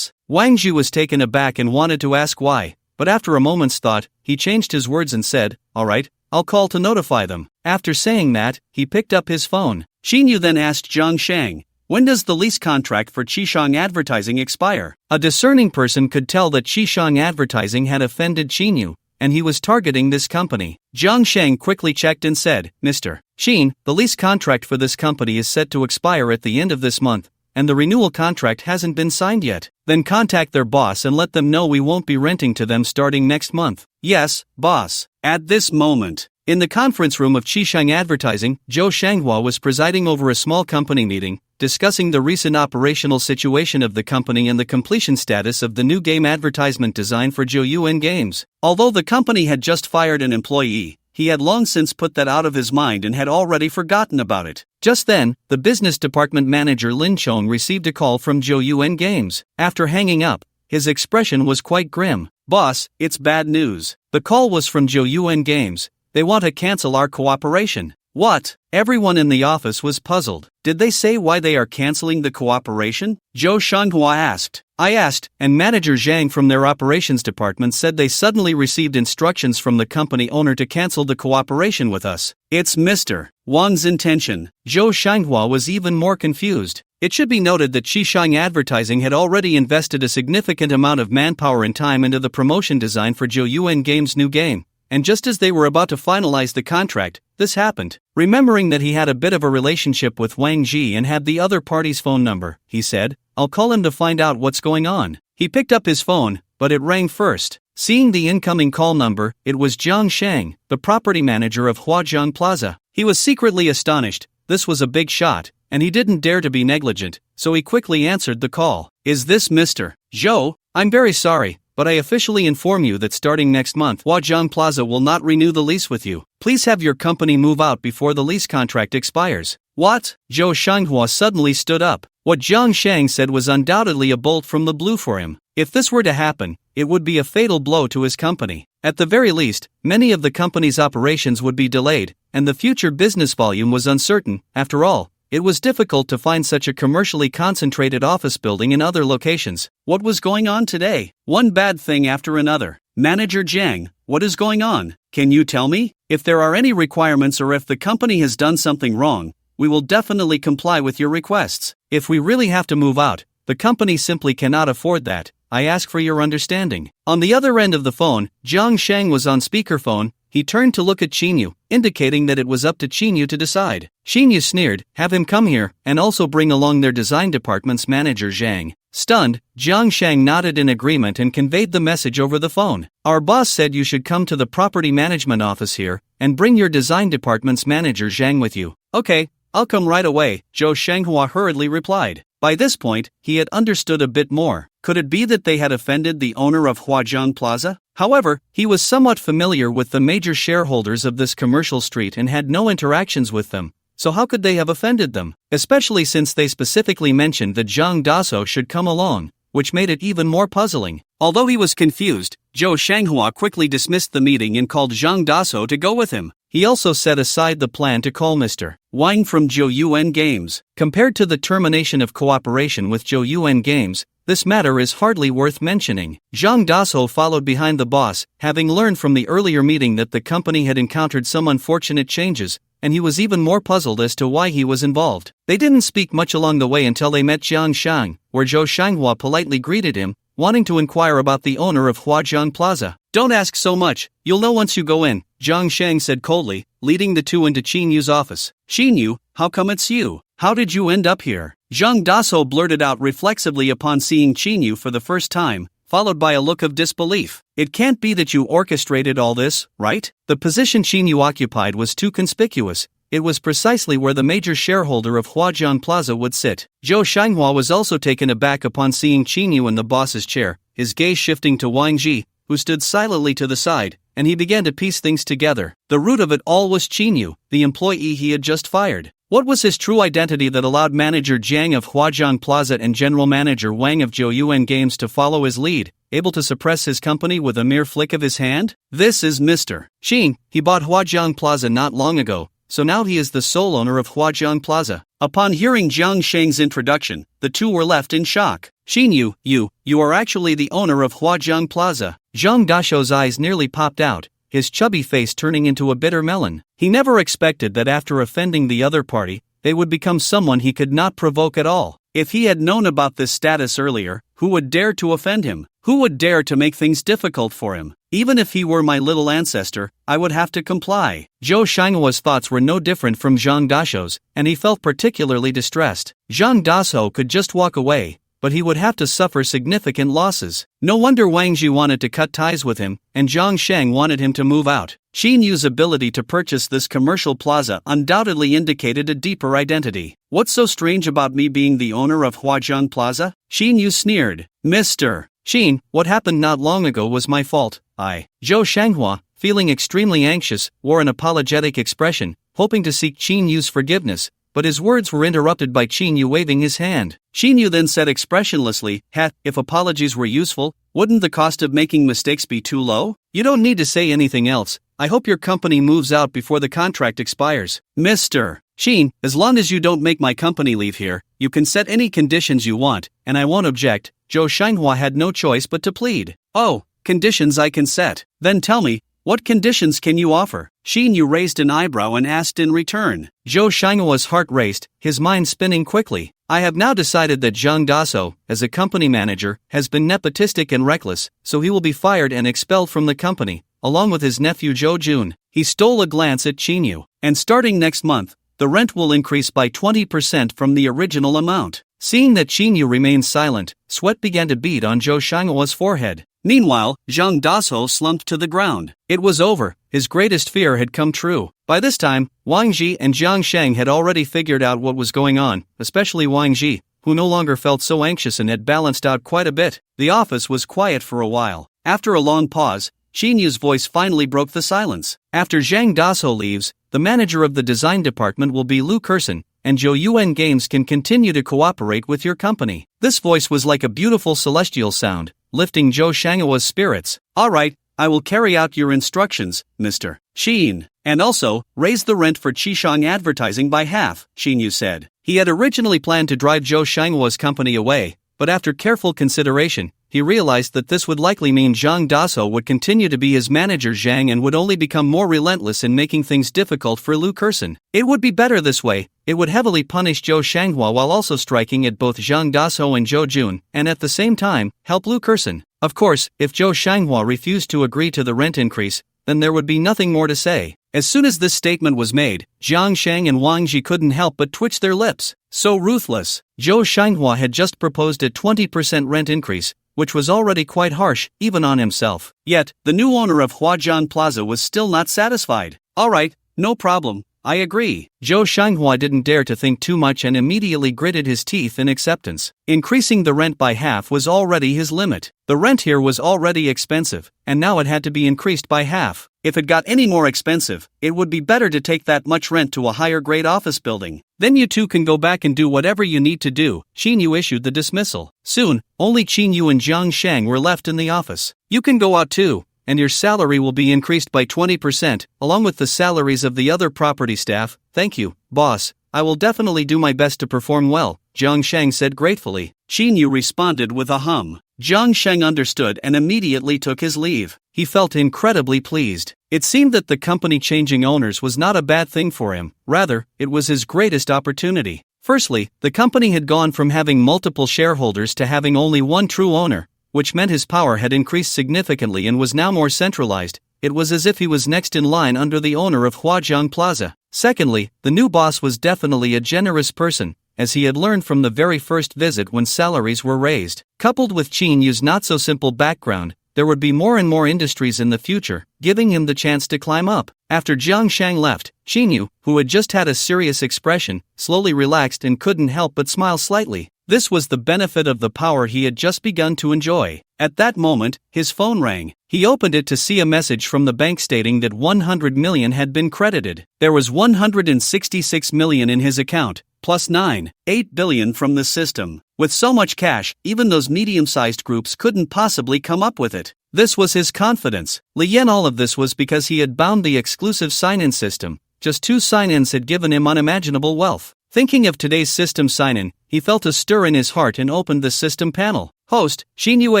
Wang Ji was taken aback and wanted to ask why, but after a moment's thought, he changed his words and said, alright, I'll call to notify them. After saying that, he picked up his phone. Xinyu then asked Zhang Sheng, when does the lease contract for Qishang Advertising expire? A discerning person could tell that Qishang Advertising had offended Xinyu, and he was targeting this company. Zhang Sheng quickly checked and said, Mr. Qin, the lease contract for this company is set to expire at the end of this month, and the renewal contract hasn't been signed yet. Then contact their boss and let them know we won't be renting to them starting next month. Yes, boss. At this moment, in the conference room of Qishang Advertising, Zhou Shanghua was presiding over a small company meeting, discussing the recent operational situation of the company and the completion status of the new game advertisement design for Zhouyuan Games. Although the company had just fired an employee, he had long since put that out of his mind and had already forgotten about it. Just then, the business department manager Lin Chong received a call from Zhouyuan Games. After hanging up, his expression was quite grim. Boss, it's bad news. The call was from Zhouyuan Games. They want to cancel our cooperation. What? Everyone in the office was puzzled. Did they say why they are canceling the cooperation? Zhou Shanghua asked. I asked, and manager Zhang from their operations department said they suddenly received instructions from the company owner to cancel the cooperation with us. It's Mr. Wang's intention. Zhou Shanghua was even more confused. It should be noted that Qishang Advertising had already invested a significant amount of manpower and time into the promotion design for Zhouyuan Games' new game, and just as they were about to finalize the contract, this happened. Remembering that he had a bit of a relationship with Wang Ji and had the other party's phone number, he said, "I'll call him to find out what's going on." He picked up his phone, but it rang first. Seeing the incoming call number, it was Jiang Shang, the property manager of Huajiang Plaza. He was secretly astonished. This was a big shot, and he didn't dare to be negligent, so he quickly answered the call. "Is this Mr. Zhou? I'm very sorry, but I officially inform you that starting next month, Huajiang Plaza will not renew the lease with you. Please have your company move out before the lease contract expires." "What?" Zhou Shanghua suddenly stood up. What Jiang Shang said was undoubtedly a bolt from the blue for him. If this were to happen, it would be a fatal blow to his company. At the very least, many of the company's operations would be delayed, and the future business volume was uncertain. After all, it was difficult to find such a commercially concentrated office building in other locations. What was going on today? One bad thing after another. "Manager Jiang, what is going on? Can you tell me? If there are any requirements or if the company has done something wrong, we will definitely comply with your requests. If we really have to move out, the company simply cannot afford that. I ask for your understanding." On the other end of the phone, Jiang Shang was on speakerphone. He turned to look at Qinyu, indicating that it was up to Qinyu to decide. Qinyu sneered, "Have him come here, and also bring along their design department's manager Zhang." Stunned, Jiang Shang nodded in agreement and conveyed the message over the phone. "Our boss said you should come to the property management office here, and bring your design department's manager Zhang with you." "Okay, I'll come right away," Zhou Shanghua hurriedly replied. By this point, he had understood a bit more. Could it be that they had offended the owner of Huajiang Plaza? However, he was somewhat familiar with the major shareholders of this commercial street and had no interactions with them, so how could they have offended them? Especially since they specifically mentioned that Zhang Daso should come along, which made it even more puzzling. Although he was confused, Zhou Shanghua quickly dismissed the meeting and called Zhang Daso to go with him. He also set aside the plan to call Mr. Wang from Zhou Yuan Games. Compared to the termination of cooperation with Zhou Yuan Games, this matter is hardly worth mentioning. Zhang Daso followed behind the boss, having learned from the earlier meeting that the company had encountered some unfortunate changes, and he was even more puzzled as to why he was involved. They didn't speak much along the way until they met Jiang Shang, where Zhou Shanghua politely greeted him, wanting to inquire about the owner of Huajiang Plaza. "Don't ask so much, you'll know once you go in," Jiang Shang said coldly, leading the two into Qinyu's office. "Qinyu, how come it's you? How did you end up here?" Zhang Daso blurted out reflexively upon seeing Qinyu for the first time, followed by a look of disbelief. "It can't be that you orchestrated all this, right?" The position Qinyu occupied was too conspicuous. It was precisely where the major shareholder of Huajiang Plaza would sit. Zhou Shanghua was also taken aback upon seeing Qinyu in the boss's chair, his gaze shifting to Wang Ji, who stood silently to the side, and he began to piece things together. The root of it all was Qinyu, the employee he had just fired. What was his true identity that allowed manager Jiang of Huajiang Plaza and general manager Wang of Zhou Yuan Games to follow his lead, able to suppress his company with a mere flick of his hand? This is Mr. Qin. He bought Huajiang Plaza not long ago, so now he is the sole owner of Huajiang Plaza. Upon hearing Jiang Shang's introduction, the two were left in shock. "Qinyu, you are actually the owner of Huajiang Plaza." Zhang Dasho's eyes nearly popped out, his chubby face turning into a bitter melon. He never expected that after offending the other party, they would become someone he could not provoke at all. If he had known about this status earlier, who would dare to offend him? Who would dare to make things difficult for him? Even if he were my little ancestor, I would have to comply. Zhou Shanghua's thoughts were no different from Zhang Dasho's, and he felt particularly distressed. Zhang Daso could just walk away, but he would have to suffer significant losses. No wonder Wang Ji wanted to cut ties with him, and Jiang Shang wanted him to move out. Qinyu's ability to purchase this commercial plaza undoubtedly indicated a deeper identity. "What's so strange about me being the owner of Huajiang Plaza?" Qinyu sneered. "Mr. Qin, what happened not long ago was my fault. Zhou Shanghua, feeling extremely anxious, wore an apologetic expression, hoping to seek Qinyu's forgiveness, but his words were interrupted by Qinyu waving his hand. Qinyu then said expressionlessly, if apologies were useful, wouldn't the cost of making mistakes be too low? You don't need to say anything else. I hope your company moves out before the contract expires." "Mr. Qin, as long as you don't make my company leave here, you can set any conditions you want, and I won't object." Zhou Shanghua had no choice but to plead. "Oh, conditions I can set. Then tell me, what conditions can you offer?" Qinyu raised an eyebrow and asked in return. Zhou Shanghua's heart raced, his mind spinning quickly. "I have now decided that Zhang Daso, as a company manager, has been nepotistic and reckless, so he will be fired and expelled from the company. along with his nephew Jo Jun. He stole a glance at Chinyu. And starting next month, the rent will increase by 20% from the original amount. Seeing that Chinyu remained silent, sweat began to bead on Zhou Shanghua's forehead. Meanwhile, Zhang Daso slumped to the ground. It was over. His greatest fear had come true. By this time, Wang Ji and Jiang Sheng had already figured out what was going on, especially Wang Ji, who no longer felt so anxious and had balanced out quite a bit. The office was quiet for a while. After a long pause, Xinyu's voice finally broke the silence. After Zhang Daso leaves, the manager of the design department will be Lu Kerson, and Zhou Yuan Games can continue to cooperate with your company. This voice was like a beautiful celestial sound, lifting Zhou Shanghua's spirits. Alright, I will carry out your instructions, Mr. Xin. And also, raise the rent for Qishang advertising by half, Xinyu said. He had originally planned to drive Zhou Shanghua's company away, but after careful consideration, he realized that this would likely mean Zhang Daso would continue to be his manager Zhang and would only become more relentless in making things difficult for Lu Kerson. It would be better this way. It would heavily punish Zhou Shanghua while also striking at both Zhang Daso and Zhou Jun, and at the same time, help Lu Kerson. Of course, if Zhou Shanghua refused to agree to the rent increase, then there would be nothing more to say. As soon as this statement was made, Jiang Sheng and Wang Ji couldn't help but twitch their lips. So ruthless. Zhou Shanghua had just proposed a 20% rent increase, which was already quite harsh, even on himself. Yet, the new owner of Huajian Plaza was still not satisfied. Alright, no problem, I agree. Zhou Shanghua didn't dare to think too much and immediately gritted his teeth in acceptance. Increasing the rent by half was already his limit. The rent here was already expensive, and now it had to be increased by half. If it got any more expensive, it would be better to take that much rent to a higher grade office building. Then you two can go back and do whatever you need to do. Xinyu issued the dismissal. Soon, only Qinyu and Jiang Sheng were left in the office. You can go out too, and your salary will be increased by 20%, along with the salaries of the other property staff. Thank you, boss. I will definitely do my best to perform well, Jiang Sheng said gratefully. Qinyu responded with a hum. Jiang Sheng understood and immediately took his leave. He felt incredibly pleased. It seemed that the company changing owners was not a bad thing for him. Rather, it was his greatest opportunity. Firstly, the company had gone from having multiple shareholders to having only one true owner, which meant his power had increased significantly and was now more centralized. It was as if he was next in line under the owner of Huajiang Plaza. Secondly, the new boss was definitely a generous person, as he had learned from the very first visit when salaries were raised. Coupled with Qinyu's not-so-simple background, there would be more and more industries in the future, giving him the chance to climb up. After Jiang Sheng left, Qinyu, who had just had a serious expression, slowly relaxed and couldn't help but smile slightly. This was the benefit of the power he had just begun to enjoy. At that moment, his phone rang. He opened it to see a message from the bank stating that 100 million had been credited. There was 166 million in his account, plus 9.8 billion from the system. With so much cash, even those medium-sized groups couldn't possibly come up with it. This was his confidence. Li Yan, all of this was because he had bound the exclusive sign-in system. Just 2 sign-ins had given him unimaginable wealth. Thinking of today's system sign-in, he felt a stir in his heart and opened the system panel. Host, Xinyu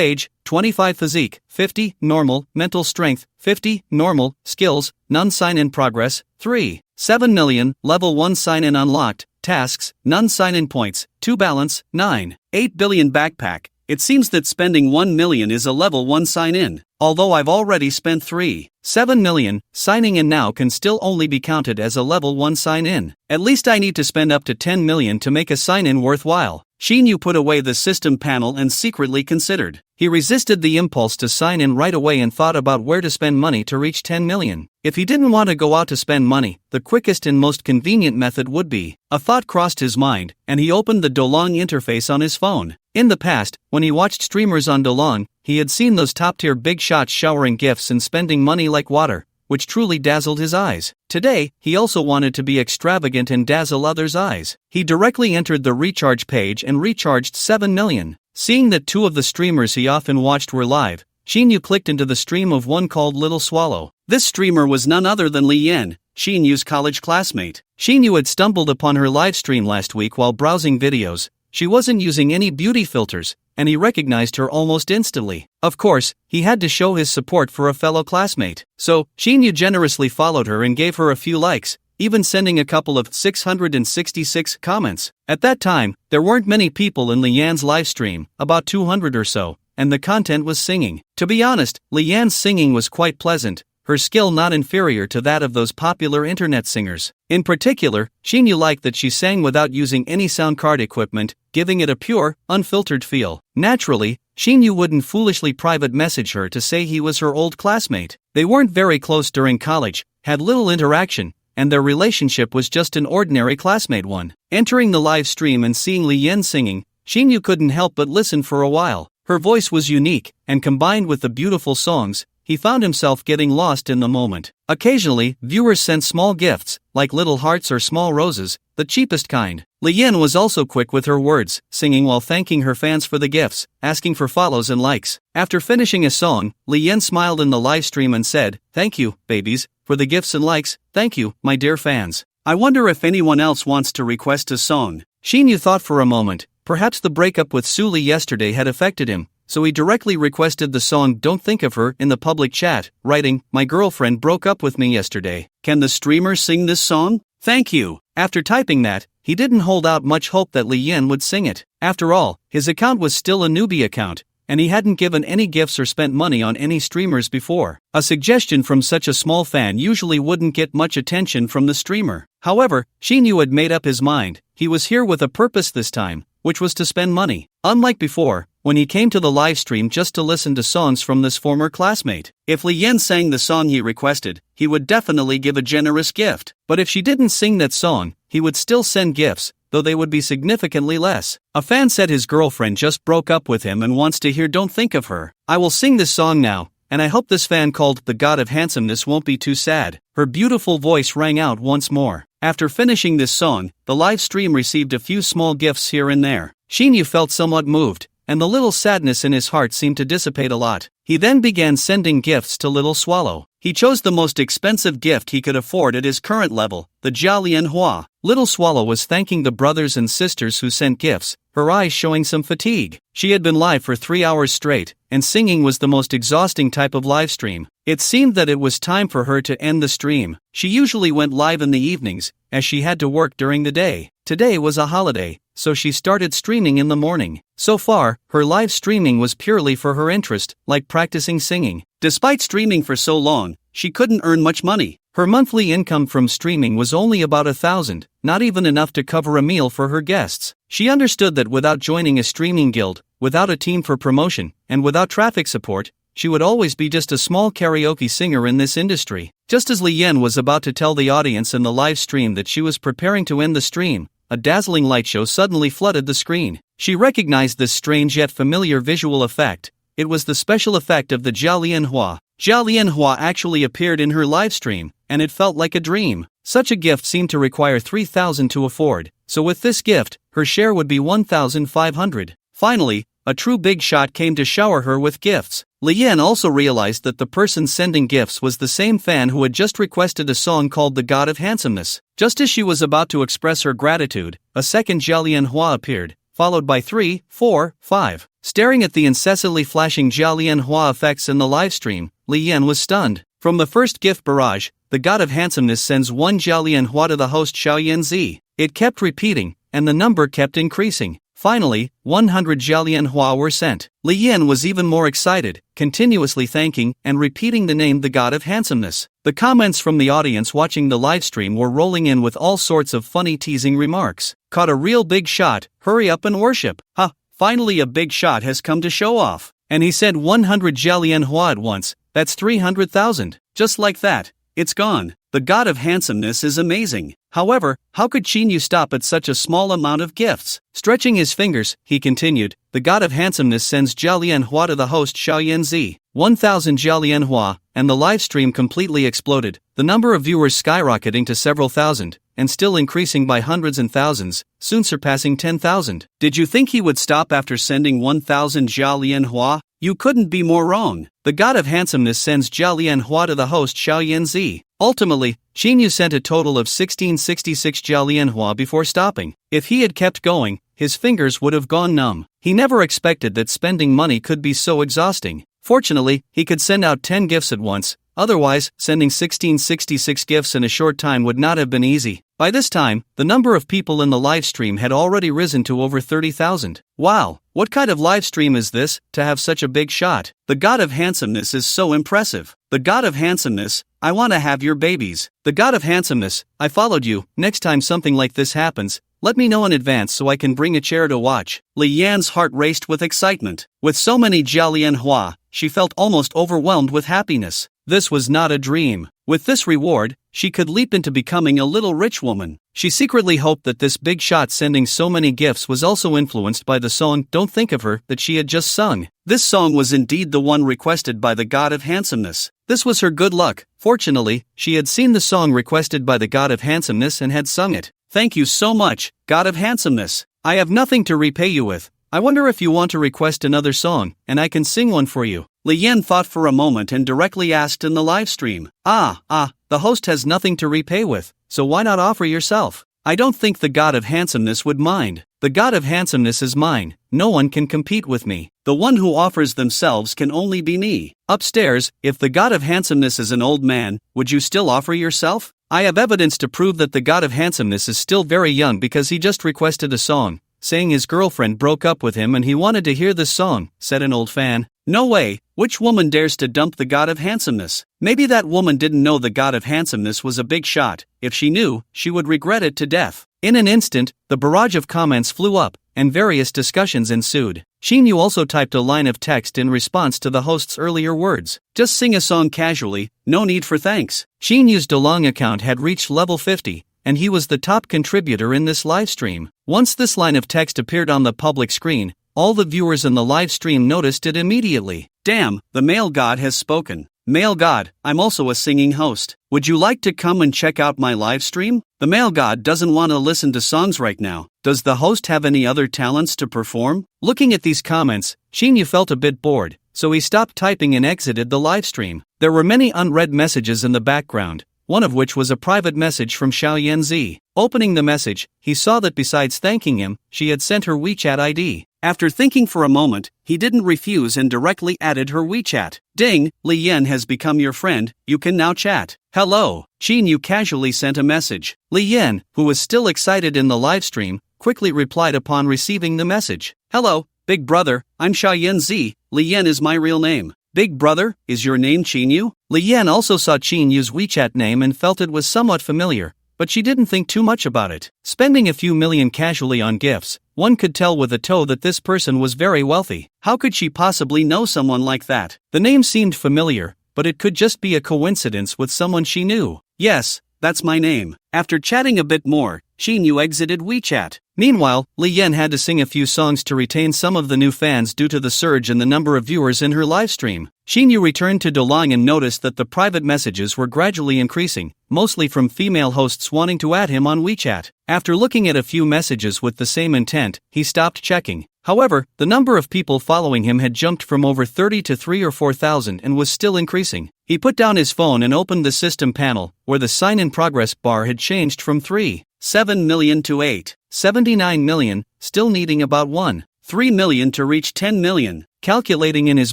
age, 25 physique, 50, normal, mental strength, 50, normal, skills, none sign-in progress, 3. 7 million, level 1 sign-in unlocked, tasks, none sign-in points, 2 balance, 9. 8 billion backpack. It seems that spending 1 million is a level 1 sign-in. Although I've already spent 3.7 million, signing in now can still only be counted as a level 1 sign-in. At least I need to spend up to 10 million to make a sign-in worthwhile. Xinyu put away the system panel and secretly considered. He resisted the impulse to sign in right away and thought about where to spend money to reach 10 million. If he didn't want to go out to spend money, the quickest and most convenient method would be. A thought crossed his mind, and he opened the Dolong interface on his phone. In the past, when he watched streamers on Dolong, he had seen those top-tier big shots showering gifts and spending money like water, which truly dazzled his eyes. Today, he also wanted to be extravagant and dazzle others' eyes. He directly entered the recharge page and recharged 7 million. Seeing that 2 of the streamers he often watched were live, Xinyu clicked into the stream of one called Little Swallow. This streamer was none other than Li Yan, Xinyu's college classmate. Xinyu had stumbled upon her live stream last week while browsing videos. She wasn't using any beauty filters, and he recognized her almost instantly. Of course, he had to show his support for a fellow classmate. So, Xinyu generously followed her and gave her a few likes, even sending a couple of 666 comments. At that time, there weren't many people in Li Yan's livestream, about 200 or so, and the content was singing. To be honest, Lian's singing was quite pleasant, her skill not inferior to that of those popular internet singers. In particular, Xinyu liked that she sang without using any sound card equipment, giving it a pure, unfiltered feel. Naturally, Xinyu wouldn't foolishly private message her to say he was her old classmate. They weren't very close during college, had little interaction, and their relationship was just an ordinary classmate one. Entering the live stream and seeing Lian singing, Xinyu couldn't help but listen for a while. Her voice was unique, and combined with the beautiful songs, he found himself getting lost in the moment. Occasionally, viewers sent small gifts, like little hearts or small roses, the cheapest kind. Lian was also quick with her words, singing while thanking her fans for the gifts, asking for follows and likes. After finishing a song, Lian smiled in the live stream and said, "Thank you, babies, for the gifts and likes. Thank you, my dear fans. I wonder if anyone else wants to request a song." Xinyu thought for a moment. Perhaps the breakup with Suli yesterday had affected him, so he directly requested the song "Don't Think of Her" in the public chat, writing, "My girlfriend broke up with me yesterday. Can the streamer sing this song? Thank you." After typing that, he didn't hold out much hope that Lian would sing it. After all, his account was still a newbie account, and he hadn't given any gifts or spent money on any streamers before. A suggestion from such a small fan usually wouldn't get much attention from the streamer. However, Xinyu had made up his mind. He was here with a purpose this time, which was to spend money. Unlike before, when he came to the live stream just to listen to songs from this former classmate. If Lian sang the song he requested, he would definitely give a generous gift. But if she didn't sing that song, he would still send gifts, though they would be significantly less. A fan said his girlfriend just broke up with him and wants to hear "Don't Think of Her." I will sing this song now, and I hope this fan called the God of Handsomeness won't be too sad. Her beautiful voice rang out once more. After finishing this song, the live stream received a few small gifts here and there. Xinyu felt somewhat moved, and the little sadness in his heart seemed to dissipate a lot. He then began sending gifts to Little Swallow. He chose the most expensive gift he could afford at his current level, the Jialian Hua. Little Swallow was thanking the brothers and sisters who sent gifts, her eyes showing some fatigue. She had been live for 3 hours straight, and singing was the most exhausting type of live stream. It seemed that it was time for her to end the stream. She usually went live in the evenings, as she had to work during the day. Today was a holiday, so she started streaming in the morning. So far, her live streaming was purely for her interest, like practicing singing. Despite streaming for so long, she couldn't earn much money. Her monthly income from streaming was only about 1,000, not even enough to cover a meal for her guests. She understood that without joining a streaming guild, without a team for promotion, and without traffic support, she would always be just a small karaoke singer in this industry. Just as Lian was about to tell the audience in the live stream that she was preparing to end the stream, a dazzling light show suddenly flooded the screen. She recognized this strange yet familiar visual effect. It was the special effect of the Jialian Hua. Jialian Hua actually appeared in her live stream, and it felt like a dream. Such a gift seemed to require 3,000 to afford, so with this gift, her share would be 1,500. Finally, a true big shot came to shower her with gifts. Lian also realized that the person sending gifts was the same fan who had just requested a song called The God of Handsomeness. Just as she was about to express her gratitude, a second Jialian Hua appeared, followed by 3, 4, 5. Staring at the incessantly flashing Jialian Hua effects in the livestream, Lian was stunned. From the first gift barrage, the God of Handsomeness sends 1 Jialian Hua to the host Xiaoyan Zi. It kept repeating, and the number kept increasing. Finally, 100 Jialian Hua were sent. Lian was even more excited, continuously thanking and repeating the name the God of Handsomeness. The comments from the audience watching the livestream were rolling in with all sorts of funny teasing remarks. Caught a real big shot, hurry up and worship. Ha, finally a big shot has come to show off. And he said 100 Jialian Hua at once, that's 300,000. Just like that, it's gone. The God of Handsomeness is amazing. However, how could Xinyu stop at such a small amount of gifts? Stretching his fingers, he continued, the God of Handsomeness sends Jialian Hua to the host Xiaoyan Zi. 1,000 Jialian Hua, and the live stream completely exploded, the number of viewers skyrocketing to several thousand, and still increasing by hundreds and thousands, soon surpassing 10,000. Did you think he would stop after sending 1,000 Jialian Hua? You couldn't be more wrong. The God of Handsomeness sends Jialian Hua to the host Xiaoyan Zi. Ultimately, Xinyu sent a total of 1666 Jialian Hua before stopping. If he had kept going, his fingers would have gone numb. He never expected that spending money could be so exhausting. Fortunately, he could send out 10 gifts at once, otherwise, sending 1666 gifts in a short time would not have been easy. By this time, the number of people in the livestream had already risen to over 30,000. Wow, what kind of livestream is this, to have such a big shot? The god of handsomeness is so impressive. The god of handsomeness, I wanna have your babies. The god of handsomeness, I followed you. Next time something like this happens, let me know in advance so I can bring a chair to watch. Li Yan's heart raced with excitement. With so many Jialianhua, she felt almost overwhelmed with happiness. This was not a dream. With this reward, she could leap into becoming a little rich woman. She secretly hoped that this big shot sending so many gifts was also influenced by the song Don't Think of Her that she had just sung. This song was indeed the one requested by the god of handsomeness. This was her good luck. Fortunately, she had seen the song requested by the god of handsomeness and had sung it. Thank you so much, god of handsomeness. I have nothing to repay you with. I wonder if you want to request another song, and I can sing one for you. Li Yan thought for a moment and directly asked in the livestream. The host has nothing to repay with, so why not offer yourself? I don't think the god of handsomeness would mind. The god of handsomeness is mine. No one can compete with me. The one who offers themselves can only be me. Upstairs, if the god of handsomeness is an old man, would you still offer yourself? I have evidence to prove that the god of handsomeness is still very young because he just requested a song, saying his girlfriend broke up with him and he wanted to hear this song, said an old fan. No way, which woman dares to dump the god of handsomeness? Maybe that woman didn't know the god of handsomeness was a big shot. If she knew, she would regret it to death. In an instant, the barrage of comments flew up, and various discussions ensued. Xinyu also typed a line of text in response to the host's earlier words. Just sing a song casually, no need for thanks. Xinyu's DeLong account had reached level 50, and he was the top contributor in this livestream. Once this line of text appeared on the public screen, all the viewers in the livestream noticed it immediately. Damn, the male god has spoken. Male god, I'm also a singing host. Would you like to come and check out my livestream? The male god doesn't want to listen to songs right now. Does the host have any other talents to perform? Looking at these comments, Xinyu felt a bit bored, so he stopped typing and exited the livestream. There were many unread messages in the background, one of which was a private message from Xiao Yanzi. Opening the message, he saw that besides thanking him, she had sent her WeChat ID. After thinking for a moment, he didn't refuse and directly added her WeChat. Ding, Li Yan has become your friend, you can now chat. Hello, Xinyu casually sent a message. Li Yan, who was still excited in the livestream, quickly replied upon receiving the message. Hello, big brother, I'm Xiao Yanzi, Li Yan is my real name. Big brother, is your name Xinyu? Li Yan also saw Xinyu's WeChat name and felt it was somewhat familiar, but she didn't think too much about it. Spending a few million casually on gifts, one could tell with a toe that this person was very wealthy. How could she possibly know someone like that? The name seemed familiar, but it could just be a coincidence with someone she knew. Yes, that's my name. After chatting a bit more, Xinyu exited WeChat. Meanwhile, Li Yan had to sing a few songs to retain some of the new fans due to the surge in the number of viewers in her livestream. Xinyu returned to Dolong and noticed that the private messages were gradually increasing, mostly from female hosts wanting to add him on WeChat. After looking at a few messages with the same intent, he stopped checking. However, the number of people following him had jumped from over 30 to 3 or 4,000 and was still increasing. He put down his phone and opened the system panel, where the sign in progress bar had changed from 3.7 million to 8.79 million, still needing about 1.3 million to reach 10 million. Calculating in his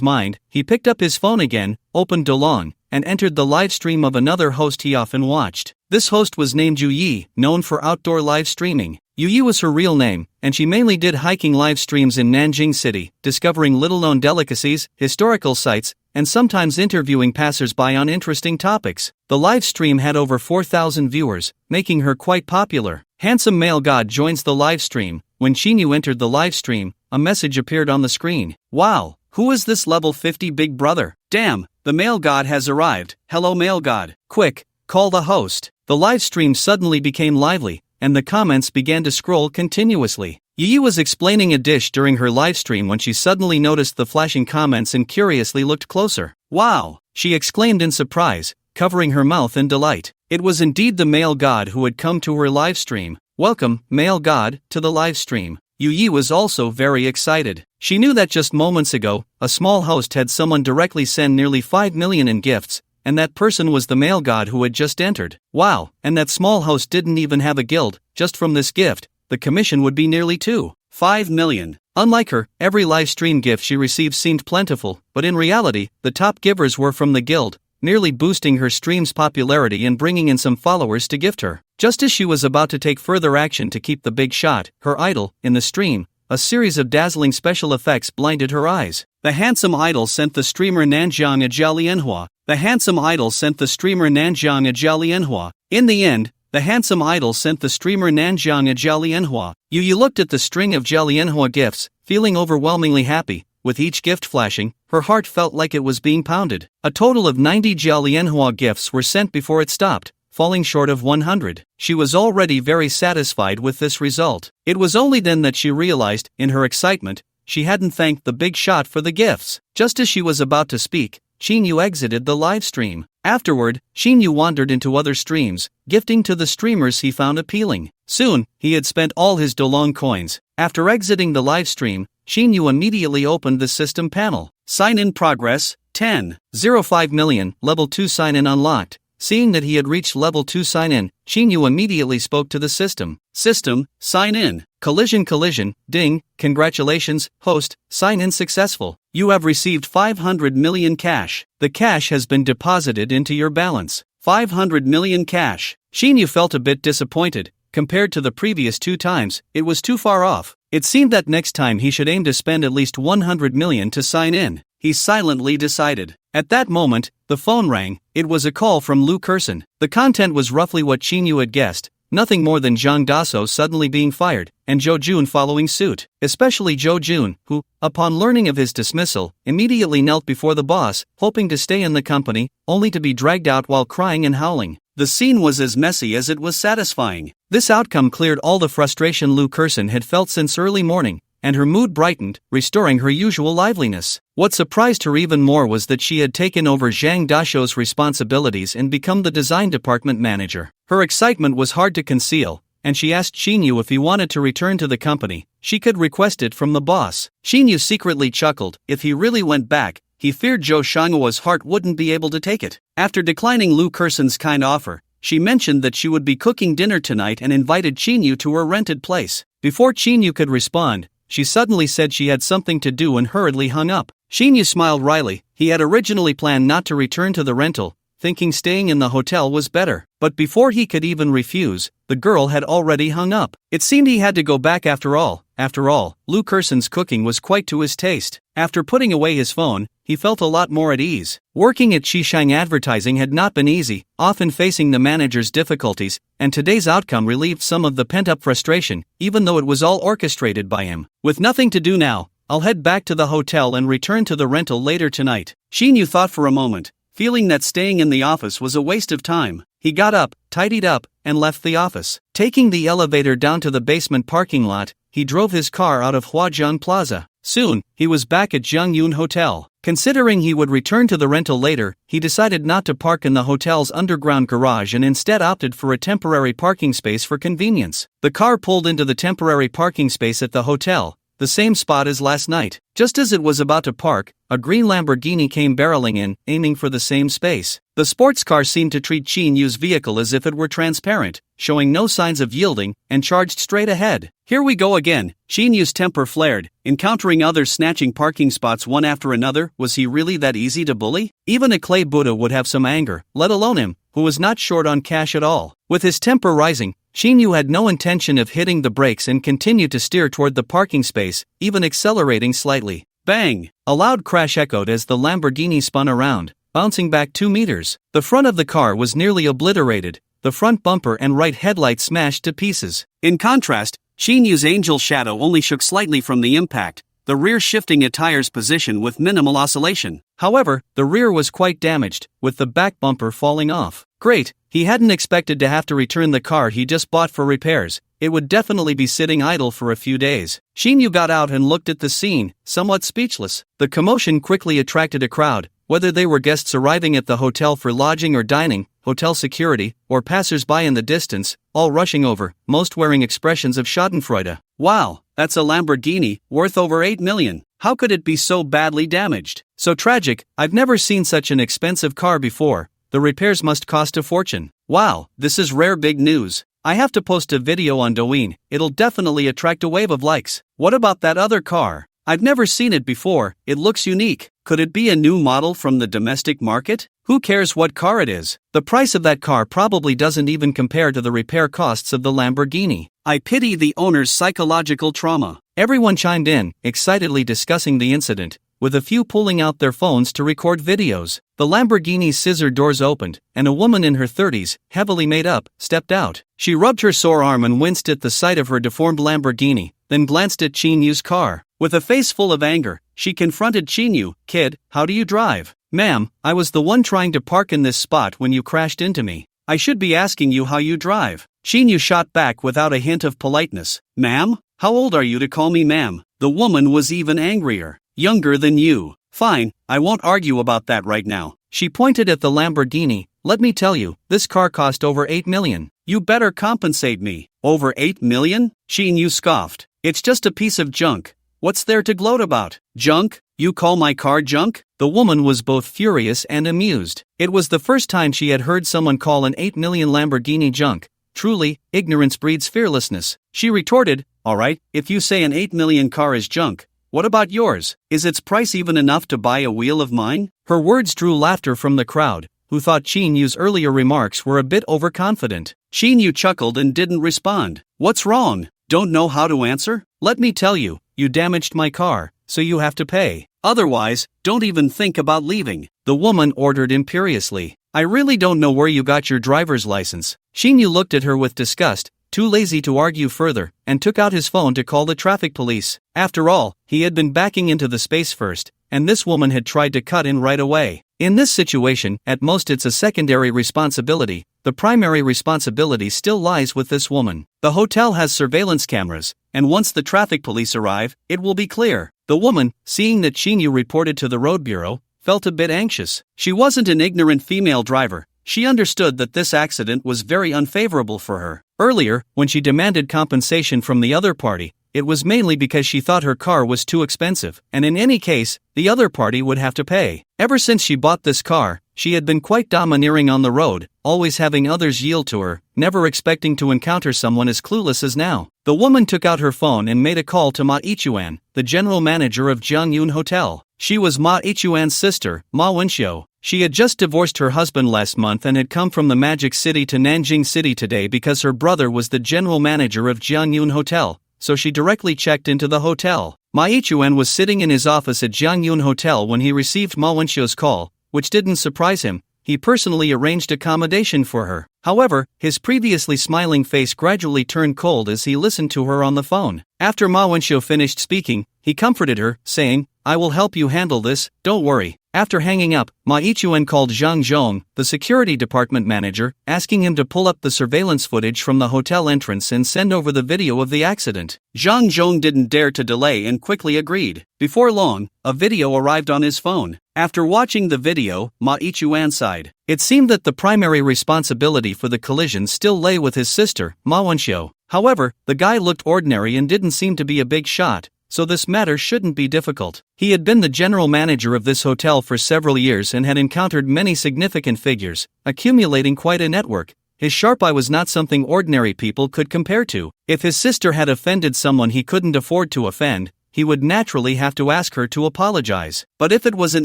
mind, he picked up his phone again, opened Dolong, and entered the live stream of another host he often watched. This host was named Yu Yi, known for outdoor live streaming. Yu Yi was her real name, and she mainly did hiking live streams in Nanjing City, discovering little-known delicacies, historical sites, and sometimes interviewing passers-by on interesting topics. The live stream had over 4,000 viewers, making her quite popular. Handsome male god joins the live stream. When Xinyu entered the live stream, a message appeared on the screen. Wow, who is this level 50 big brother? Damn, the male god has arrived. Hello male god. Quick, call the host. The live stream suddenly became lively, and the comments began to scroll continuously. Yi was explaining a dish during her livestream when she suddenly noticed the flashing comments and curiously looked closer. Wow! She exclaimed in surprise, covering her mouth in delight. It was indeed the male god who had come to her livestream. Welcome, male god, to the livestream. Yi was also very excited. She knew that just moments ago, a small host had someone directly send nearly 5 million in gifts, and that person was the male god who had just entered. Wow, and that small host didn't even have a guild. Just from this gift, the commission would be nearly 2.5 million. Unlike her, every live stream gift she received seemed plentiful, but in reality, the top givers were from the guild, nearly boosting her stream's popularity and bringing in some followers to gift her. Just as she was about to take further action to keep the big shot, her idol, in the stream, a series of dazzling special effects blinded her eyes. The handsome idol sent the streamer Nanjiang a Jialianhua. The handsome idol sent the streamer Nanjiang a Jialianhua. In the end, the handsome idol sent the streamer Nanjiang a Jialianhua. Yu looked at the string of Jialianhua gifts, feeling overwhelmingly happy. With each gift flashing, her heart felt like it was being pounded. A total of 90 Jialianhua gifts were sent before it stopped, falling short of 100. She was already very satisfied with this result. It was only then that she realized, in her excitement, she hadn't thanked the big shot for the gifts. Just as she was about to speak, Xinyu exited the live stream. Afterward, Xinyu wandered into other streams, gifting to the streamers he found appealing. Soon, he had spent all his Dolong coins. After exiting the live stream, Xinyu immediately opened the system panel. Sign in progress, 10.05 million, level 2 sign in unlocked. Seeing that he had reached level 2 sign in, Xinyu immediately spoke to the system. System, sign in. Collision, ding, congratulations, host, sign in successful. You have received 500 million cash. The cash has been deposited into your balance. 500 million cash. Xinyu felt a bit disappointed. Compared to the previous 2 times, it was too far off. It seemed that next time he should aim to spend at least 100 million to sign in. He silently decided. At that moment, the phone rang. It was a call from Lu Kurson. The content was roughly what Xinyu had guessed. Nothing more than Zhang Daso suddenly being fired, and Zhou Jun following suit. Especially Zhou Jun, who, upon learning of his dismissal, immediately knelt before the boss, hoping to stay in the company, only to be dragged out while crying and howling. The scene was as messy as it was satisfying. This outcome cleared all the frustration Lu Kurson had felt since early morning, and her mood brightened, restoring her usual liveliness. What surprised her even more was that she had taken over Zhang Dasho's responsibilities and become the design department manager. Her excitement was hard to conceal, and she asked Xinyu if he wanted to return to the company. She could request it from the boss. Xinyu secretly chuckled. If he really went back, he feared Zhou Shanghua's heart wouldn't be able to take it. After declining Lu Kurson's kind offer, she mentioned that she would be cooking dinner tonight and invited Xinyu to her rented place. Before Xinyu could respond, she suddenly said she had something to do and hurriedly hung up. Xinyu smiled wryly. He had originally planned not to return to the rental, thinking staying in the hotel was better. But before he could even refuse, the girl had already hung up. It seemed he had to go back after all. After all, Lu Kurson's cooking was quite to his taste. After putting away his phone, he felt a lot more at ease. Working at Xishang Advertising had not been easy, often facing the manager's difficulties, and today's outcome relieved some of the pent-up frustration, even though it was all orchestrated by him. With nothing to do now, I'll head back to the hotel and return to the rental later tonight. Xinyu thought for a moment, feeling that staying in the office was a waste of time. He got up, tidied up, and left the office. Taking the elevator down to the basement parking lot, he drove his car out of Huazhang Plaza. Soon, he was back at Zhangyun Hotel. Considering he would return to the rental later, he decided not to park in the hotel's underground garage and instead opted for a temporary parking space for convenience. The car pulled into the temporary parking space at the hotel, the same spot as last night. Just as it was about to park, a green Lamborghini came barreling in, aiming for the same space. The sports car seemed to treat Qinyu's vehicle as if it were transparent, showing no signs of yielding, and charged straight ahead. Here we go again. Qinyu's temper flared, encountering others snatching parking spots one after another. Was he really that easy to bully? Even a clay Buddha would have some anger, let alone him, who was not short on cash at all. With his temper rising, Xinyu had no intention of hitting the brakes and continued to steer toward the parking space, even accelerating slightly. Bang! A loud crash echoed as the Lamborghini spun around, bouncing back 2 meters. The front of the car was nearly obliterated, the front bumper and right headlight smashed to pieces. In contrast, Xinyu's angel shadow only shook slightly from the impact, the rear shifting its tire's position with minimal oscillation. However, the rear was quite damaged, with the back bumper falling off. Great, he hadn't expected to have to return the car he just bought for repairs. It would definitely be sitting idle for a few days. Xinyu got out and looked at the scene, somewhat speechless. The commotion quickly attracted a crowd, whether they were guests arriving at the hotel for lodging or dining, hotel security, or passers-by in the distance, all rushing over, most wearing expressions of schadenfreude. Wow, that's a Lamborghini, worth over 8 million. How could it be so badly damaged? So tragic, I've never seen such an expensive car before. The repairs must cost a fortune. Wow, this is rare big news. I have to post a video on Douyin, it'll definitely attract a wave of likes. What about that other car? I've never seen it before, it looks unique. Could it be a new model from the domestic market? Who cares what car it is? The price of that car probably doesn't even compare to the repair costs of the Lamborghini. I pity the owner's psychological trauma. Everyone chimed in, excitedly discussing the incident, with a few pulling out their phones to record videos. The Lamborghini's scissor doors opened, and a woman in her 30s, heavily made up, stepped out. She rubbed her sore arm and winced at the sight of her deformed Lamborghini, then glanced at Chinyu's car. With a face full of anger, she confronted Chinyu. "Kid, how do you drive?" "Ma'am, I was the one trying to park in this spot when you crashed into me. I should be asking you how you drive." Chinyu shot back without a hint of politeness. "Ma'am? How old are you to call me ma'am?" The woman was even angrier. "Younger than you." "Fine, I won't argue about that right now." She pointed at the Lamborghini. "Let me tell you, this car cost over 8 million. You better compensate me." "Over 8 million? Chinyu scoffed. "It's just a piece of junk. What's there to gloat about?" "Junk? You call my car junk?" The woman was both furious and amused. It was the first time she had heard someone call an 8 million Lamborghini junk. Truly, ignorance breeds fearlessness. She retorted, "Alright, if you say an 8 million car is junk, what about yours? Is its price even enough to buy a wheel of mine?" Her words drew laughter from the crowd, who thought Chinyu's earlier remarks were a bit overconfident. Chinyu chuckled and didn't respond. "What's wrong? Don't know how to answer? Let me tell you, you damaged my car, so you have to pay. Otherwise, don't even think about leaving," the woman ordered imperiously. "I really don't know where you got your driver's license." Chinyu looked at her with disgust, too lazy to argue further, and took out his phone to call the traffic police. After all, he had been backing into the space first, and this woman had tried to cut in right away. In this situation, at most it's a secondary responsibility. The primary responsibility still lies with this woman. The hotel has surveillance cameras, and once the traffic police arrive, it will be clear. The woman, seeing that Chinyu reported to the road bureau, felt a bit anxious. She wasn't an ignorant female driver. She understood that this accident was very unfavorable for her. Earlier, when she demanded compensation from the other party, it was mainly because she thought her car was too expensive, and in any case, the other party would have to pay. Ever since she bought this car, she had been quite domineering on the road, always having others yield to her, never expecting to encounter someone as clueless as now. The woman took out her phone and made a call to Ma Ichuan, the general manager of Jiangyun Hotel. She was Ma Ichuan's sister, Ma Wenxiu. She had just divorced her husband last month and had come from the Magic City to Nanjing City today because her brother was the general manager of Jiangyun Hotel, so she directly checked into the hotel. Ma Ichuan was sitting in his office at Jiangyun Hotel when he received Ma Wenxiu's call, which didn't surprise him. He personally arranged accommodation for her. However, his previously smiling face gradually turned cold as he listened to her on the phone. After Ma Wenxiu finished speaking, he comforted her, saying, "I will help you handle this, don't worry." After hanging up, Ma Ichuan called Zhang Zhong, the security department manager, asking him to pull up the surveillance footage from the hotel entrance and send over the video of the accident. Zhang Zhong didn't dare to delay and quickly agreed. Before long, a video arrived on his phone. After watching the video, Ma Ichuan sighed. It seemed that the primary responsibility for the collision still lay with his sister, Ma Wenxiu. However, the guy looked ordinary and didn't seem to be a big shot, so this matter shouldn't be difficult. He had been the general manager of this hotel for several years and had encountered many significant figures, accumulating quite a network. His sharp eye was not something ordinary people could compare to. If his sister had offended someone he couldn't afford to offend, he would naturally have to ask her to apologize. But if it was an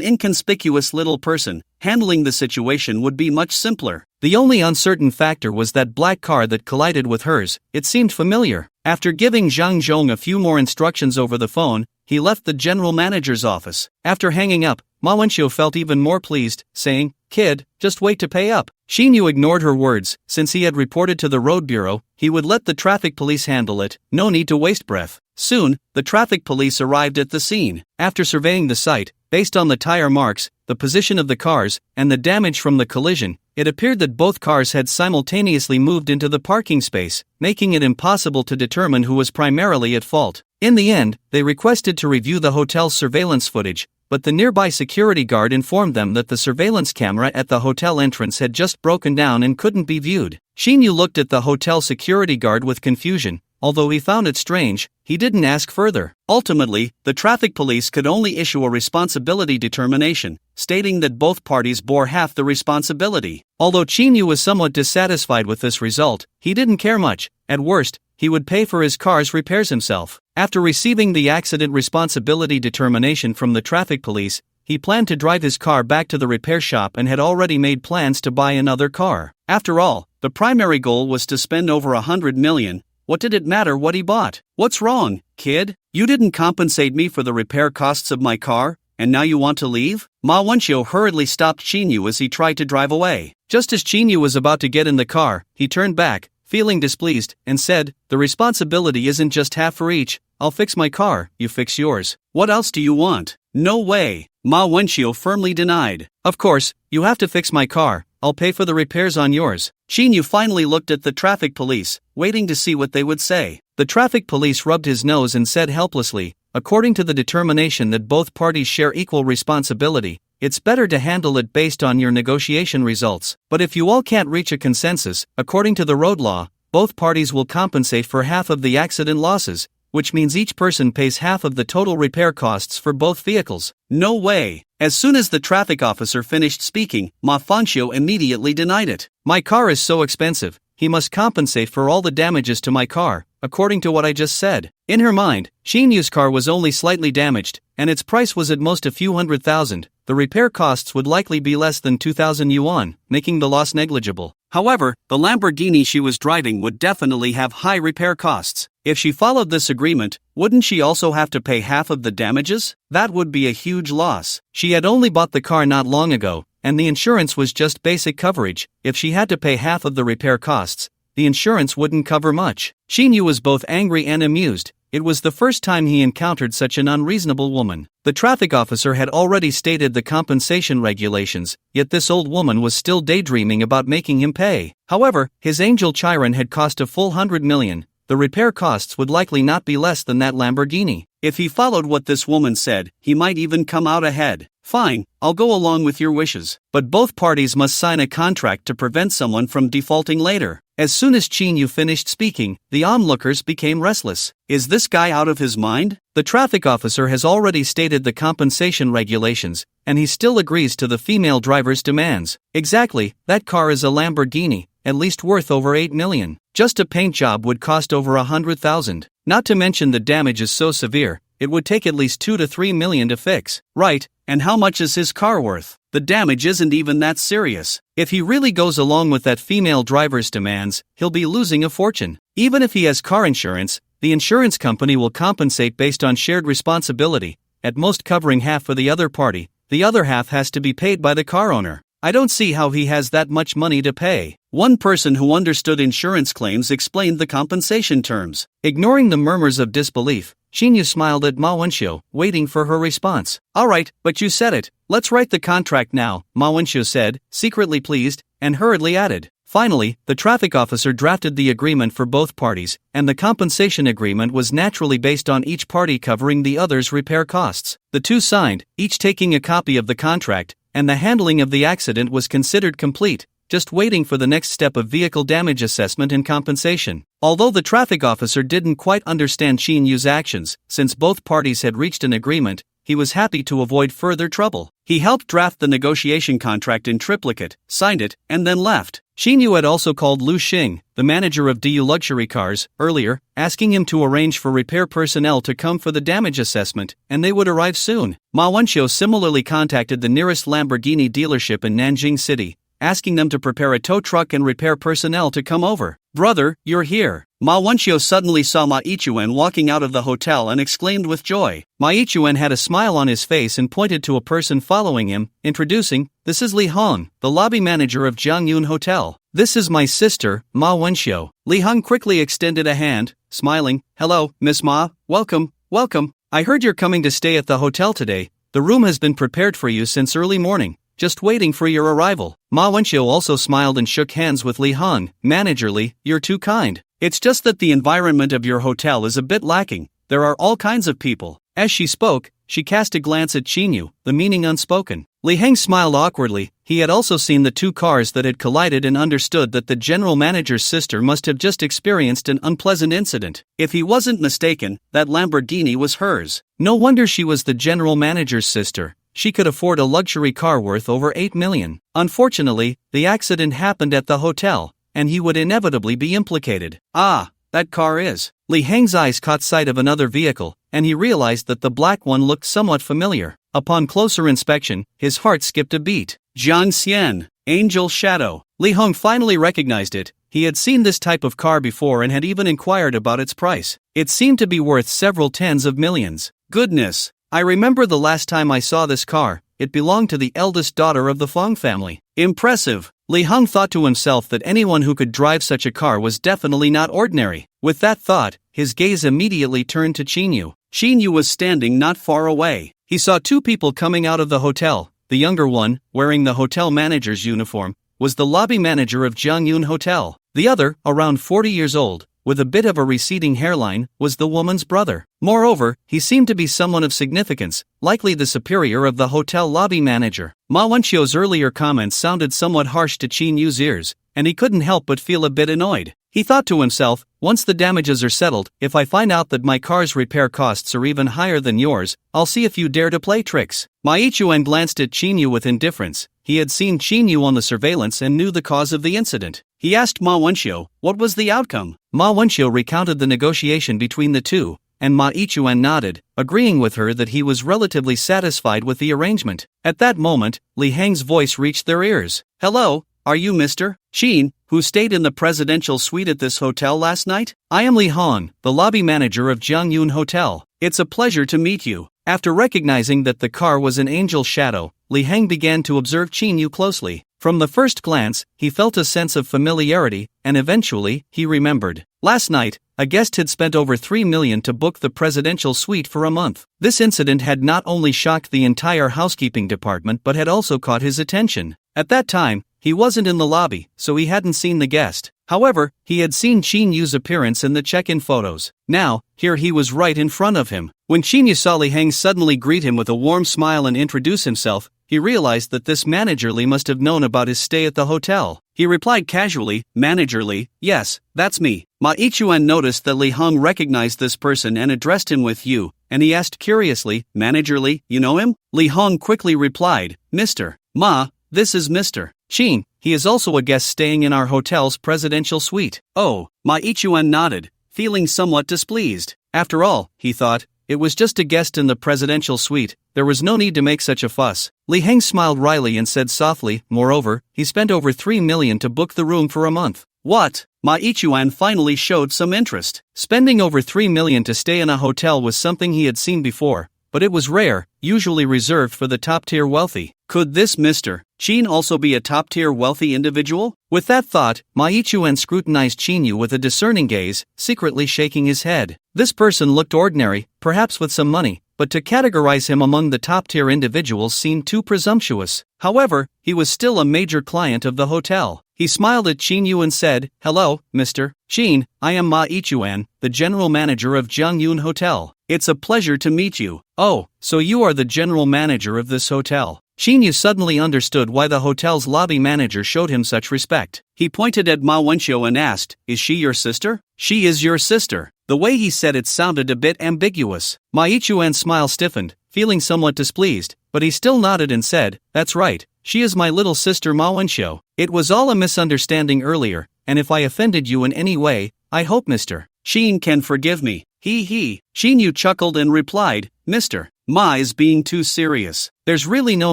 inconspicuous little person, handling the situation would be much simpler. The only uncertain factor was that black car that collided with hers. It seemed familiar. After giving Zhang Zhong a few more instructions over the phone, he left the general manager's office. After hanging up, Ma Wenxiu felt even more pleased, saying, "Kid, just wait to pay up." Xinyu ignored her words. Since he had reported to the road bureau, he would let the traffic police handle it. No need to waste breath. Soon, the traffic police arrived at the scene. After surveying the site, based on the tire marks, the position of the cars, and the damage from the collision, it appeared that both cars had simultaneously moved into the parking space, making it impossible to determine who was primarily at fault. In the end, they requested to review the hotel's surveillance footage, but the nearby security guard informed them that the surveillance camera at the hotel entrance had just broken down and couldn't be viewed. Xinyu looked at the hotel security guard with confusion. Although he found it strange, he didn't ask further. Ultimately, the traffic police could only issue a responsibility determination, stating that both parties bore half the responsibility. Although Xinyu was somewhat dissatisfied with this result, he didn't care much. At worst, he would pay for his car's repairs himself. After receiving the accident responsibility determination from the traffic police, he planned to drive his car back to the repair shop and had already made plans to buy another car. After all, the primary goal was to spend over 100 million. What did it matter what he bought? What's wrong, kid? You didn't compensate me for the repair costs of my car, and now you want to leave? Ma Wenxiu hurriedly stopped Qinyu as he tried to drive away. Just as Qinyu was about to get in the car, he turned back, feeling displeased, and said, "The responsibility isn't just half for each. I'll fix my car, you fix yours. What else do you want?" "No way," Ma Wenxiu firmly denied. "Of course, you have to fix my car. I'll pay for the repairs on yours." Qinyu finally looked at the traffic police, waiting to see what they would say. The traffic police rubbed his nose and said helplessly, "According to the determination that both parties share equal responsibility, it's better to handle it based on your negotiation results. But if you all can't reach a consensus, according to the road law, both parties will compensate for half of the accident losses, which means each person pays half of the total repair costs for both vehicles." "No way." As soon as the traffic officer finished speaking, Ma Wenxiu immediately denied it. "My car is so expensive, he must compensate for all the damages to my car, according to what I just said." In her mind, Xinyu's car was only slightly damaged, and its price was at most a few $100,000. The repair costs would likely be less than 2,000 yuan, making the loss negligible. However, the Lamborghini she was driving would definitely have high repair costs. If she followed this agreement, wouldn't she also have to pay half of the damages? That would be a huge loss. She had only bought the car not long ago, and the insurance was just basic coverage. If she had to pay half of the repair costs, the insurance wouldn't cover much. Xinyu was both angry and amused. It was the first time he encountered such an unreasonable woman. The traffic officer had already stated the compensation regulations, yet this old woman was still daydreaming about making him pay. However, his angel Chiron had cost a full 100 million. The repair costs would likely not be less than that Lamborghini. If he followed what this woman said, he might even come out ahead. "Fine, I'll go along with your wishes. But both parties must sign a contract to prevent someone from defaulting later." As soon as Qinyu finished speaking, the onlookers became restless. Is this guy out of his mind? The traffic officer has already stated the compensation regulations, and he still agrees to the female driver's demands. Exactly, that car is a Lamborghini, at least worth over 8 million. Just a paint job would cost over 100,000. Not to mention the damage is so severe, it would take at least 2 to 3 million to fix. Right, and how much is his car worth? The damage isn't even that serious. If he really goes along with that female driver's demands, he'll be losing a fortune. Even if he has car insurance, the insurance company will compensate based on shared responsibility, at most covering half for the other party. The other half has to be paid by the car owner. I don't see how he has that much money to pay. One person who understood insurance claims explained the compensation terms. Ignoring the murmurs of disbelief, Xinyu smiled at Ma Wenxiu, waiting for her response. "Alright, but you said it. Let's write the contract now," Ma Wenxiu said, secretly pleased, and hurriedly added. Finally, the traffic officer drafted the agreement for both parties, and the compensation agreement was naturally based on each party covering the other's repair costs. The two signed, each taking a copy of the contract, and the handling of the accident was considered complete, just waiting for the next step of vehicle damage assessment and compensation. Although the traffic officer didn't quite understand Xinyu's actions, since both parties had reached an agreement, he was happy to avoid further trouble. He helped draft the negotiation contract in triplicate, signed it, and then left. Xinyu had also called Lu Xing, the manager of DU Luxury Cars, earlier, asking him to arrange for repair personnel to come for the damage assessment, and they would arrive soon. Ma Wenxiu similarly contacted the nearest Lamborghini dealership in Nanjing City, asking them to prepare a tow truck and repair personnel to come over. "Brother, you're here." Ma Wenxiu suddenly saw Ma Yichuan walking out of the hotel and exclaimed with joy. Ma Yichuan had a smile on his face and pointed to a person following him, introducing, "This is Li Hong, the lobby manager of Jiangyun Hotel. This is my sister, Ma Wenxiu." Li Hong quickly extended a hand, smiling. "Hello, Miss Ma, welcome, welcome. I heard you're coming to stay at the hotel today. The room has been prepared for you since early morning, just waiting for your arrival." Ma Wenxiu also smiled and shook hands with Li Hong. "Managerly, you're too kind. It's just that the environment of your hotel is a bit lacking. There are all kinds of people." As she spoke, she cast a glance at Xinyu, the meaning unspoken. Li Heng smiled awkwardly. He had also seen the two cars that had collided and understood that the general manager's sister must have just experienced an unpleasant incident. If he wasn't mistaken, that Lamborghini was hers. No wonder she was the general manager's sister. She could afford a luxury car worth over 8 million. Unfortunately, the accident happened at the hotel, and he would inevitably be implicated. "Ah, that car is. Li Heng's eyes caught sight of another vehicle, and he realized that the black one looked somewhat familiar. Upon closer inspection, his heart skipped a beat. Jiang Xian, Angel Shadow. Li Heng finally recognized it. He had seen this type of car before and had even inquired about its price. It seemed to be worth several tens of millions. Goodness! I remember the last time I saw this car. It belonged to the eldest daughter of the Fong family. Impressive! Li Heng thought to himself that anyone who could drive such a car was definitely not ordinary. With that thought, his gaze immediately turned to Qinyu. Qinyu was standing not far away. He saw two people coming out of the hotel. The younger one, wearing the hotel manager's uniform, was the lobby manager of Jiangyun Hotel. The other, around 40 years old, with a bit of a receding hairline, was the woman's brother. Moreover, he seemed to be someone of significance, likely the superior of the hotel lobby manager. Ma Wenqiu's earlier comments sounded somewhat harsh to Qinyu's ears, and he couldn't help but feel a bit annoyed. He thought to himself, once the damages are settled, if I find out that my car's repair costs are even higher than yours, I'll see if you dare to play tricks. Ma Yichuan glanced at Qinyu with indifference. He had seen Qinyu on the surveillance and knew the cause of the incident. He asked Ma Wenqiu, what was the outcome? Ma Wenqiu recounted the negotiation between the two, and Ma Yichuan nodded, agreeing with her that he was relatively satisfied with the arrangement. At that moment, Li Heng's voice reached their ears. Hello, are you Mr. Qin, who stayed in the presidential suite at this hotel last night? I am Li Hong, the lobby manager of Jiangyun Hotel. It's a pleasure to meet you. After recognizing that the car was an Angel Shadow, Li Heng began to observe Qinyu closely. From the first glance, he felt a sense of familiarity, and eventually, he remembered. Last night, a guest had spent over 3 million to book the presidential suite for a month. This incident had not only shocked the entire housekeeping department but had also caught his attention. At that time, he wasn't in the lobby, so he hadn't seen the guest. However, he had seen Qinyu's appearance in the check-in photos. Now, here he was right in front of him. When Qinyu saw Li Heng suddenly greet him with a warm smile and introduce himself, he realized that this manager Li must have known about his stay at the hotel. He replied casually, Manager Li, yes, that's me. Ma Yichuan noticed that Li Heng recognized this person and addressed him with you, and he asked curiously, Manager Li, you know him? Li Heng quickly replied, Mr. Ma, this is Mr. Qin. He is also a guest staying in our hotel's presidential suite. Oh, Ma Yichuan nodded, feeling somewhat displeased. After all, he thought, it was just a guest in the presidential suite, there was no need to make such a fuss. Li Heng smiled wryly and said softly, moreover, he spent over 3 million to book the room for a month. What? Ma Yichuan finally showed some interest. Spending over 3 million to stay in a hotel was something he had seen before, but it was rare, usually reserved for the top-tier wealthy. Could this Mr. Qin also be a top-tier wealthy individual? With that thought, Ma Yichuan scrutinized Qinyu with a discerning gaze, secretly shaking his head. This person looked ordinary, perhaps with some money, but to categorize him among the top-tier individuals seemed too presumptuous. However, he was still a major client of the hotel. He smiled at Qinyu and said, Hello, Mr. Qin, I am Ma Yichuan, the general manager of Jiangyun Hotel. It's a pleasure to meet you. Oh, so you are the general manager of this hotel. Qinyu suddenly understood why the hotel's lobby manager showed him such respect. He pointed at Ma Wenqiu and asked, Is she your sister? She is your sister. The way he said it sounded a bit ambiguous. Ma Yichuan's smile stiffened, feeling somewhat displeased, but he still nodded and said, That's right, she is my little sister Ma Wenqiu. It was all a misunderstanding earlier, and if I offended you in any way, I hope Mr. Qin can forgive me. He. Qinyu chuckled and replied, Mr. Ma is being too serious. There's really no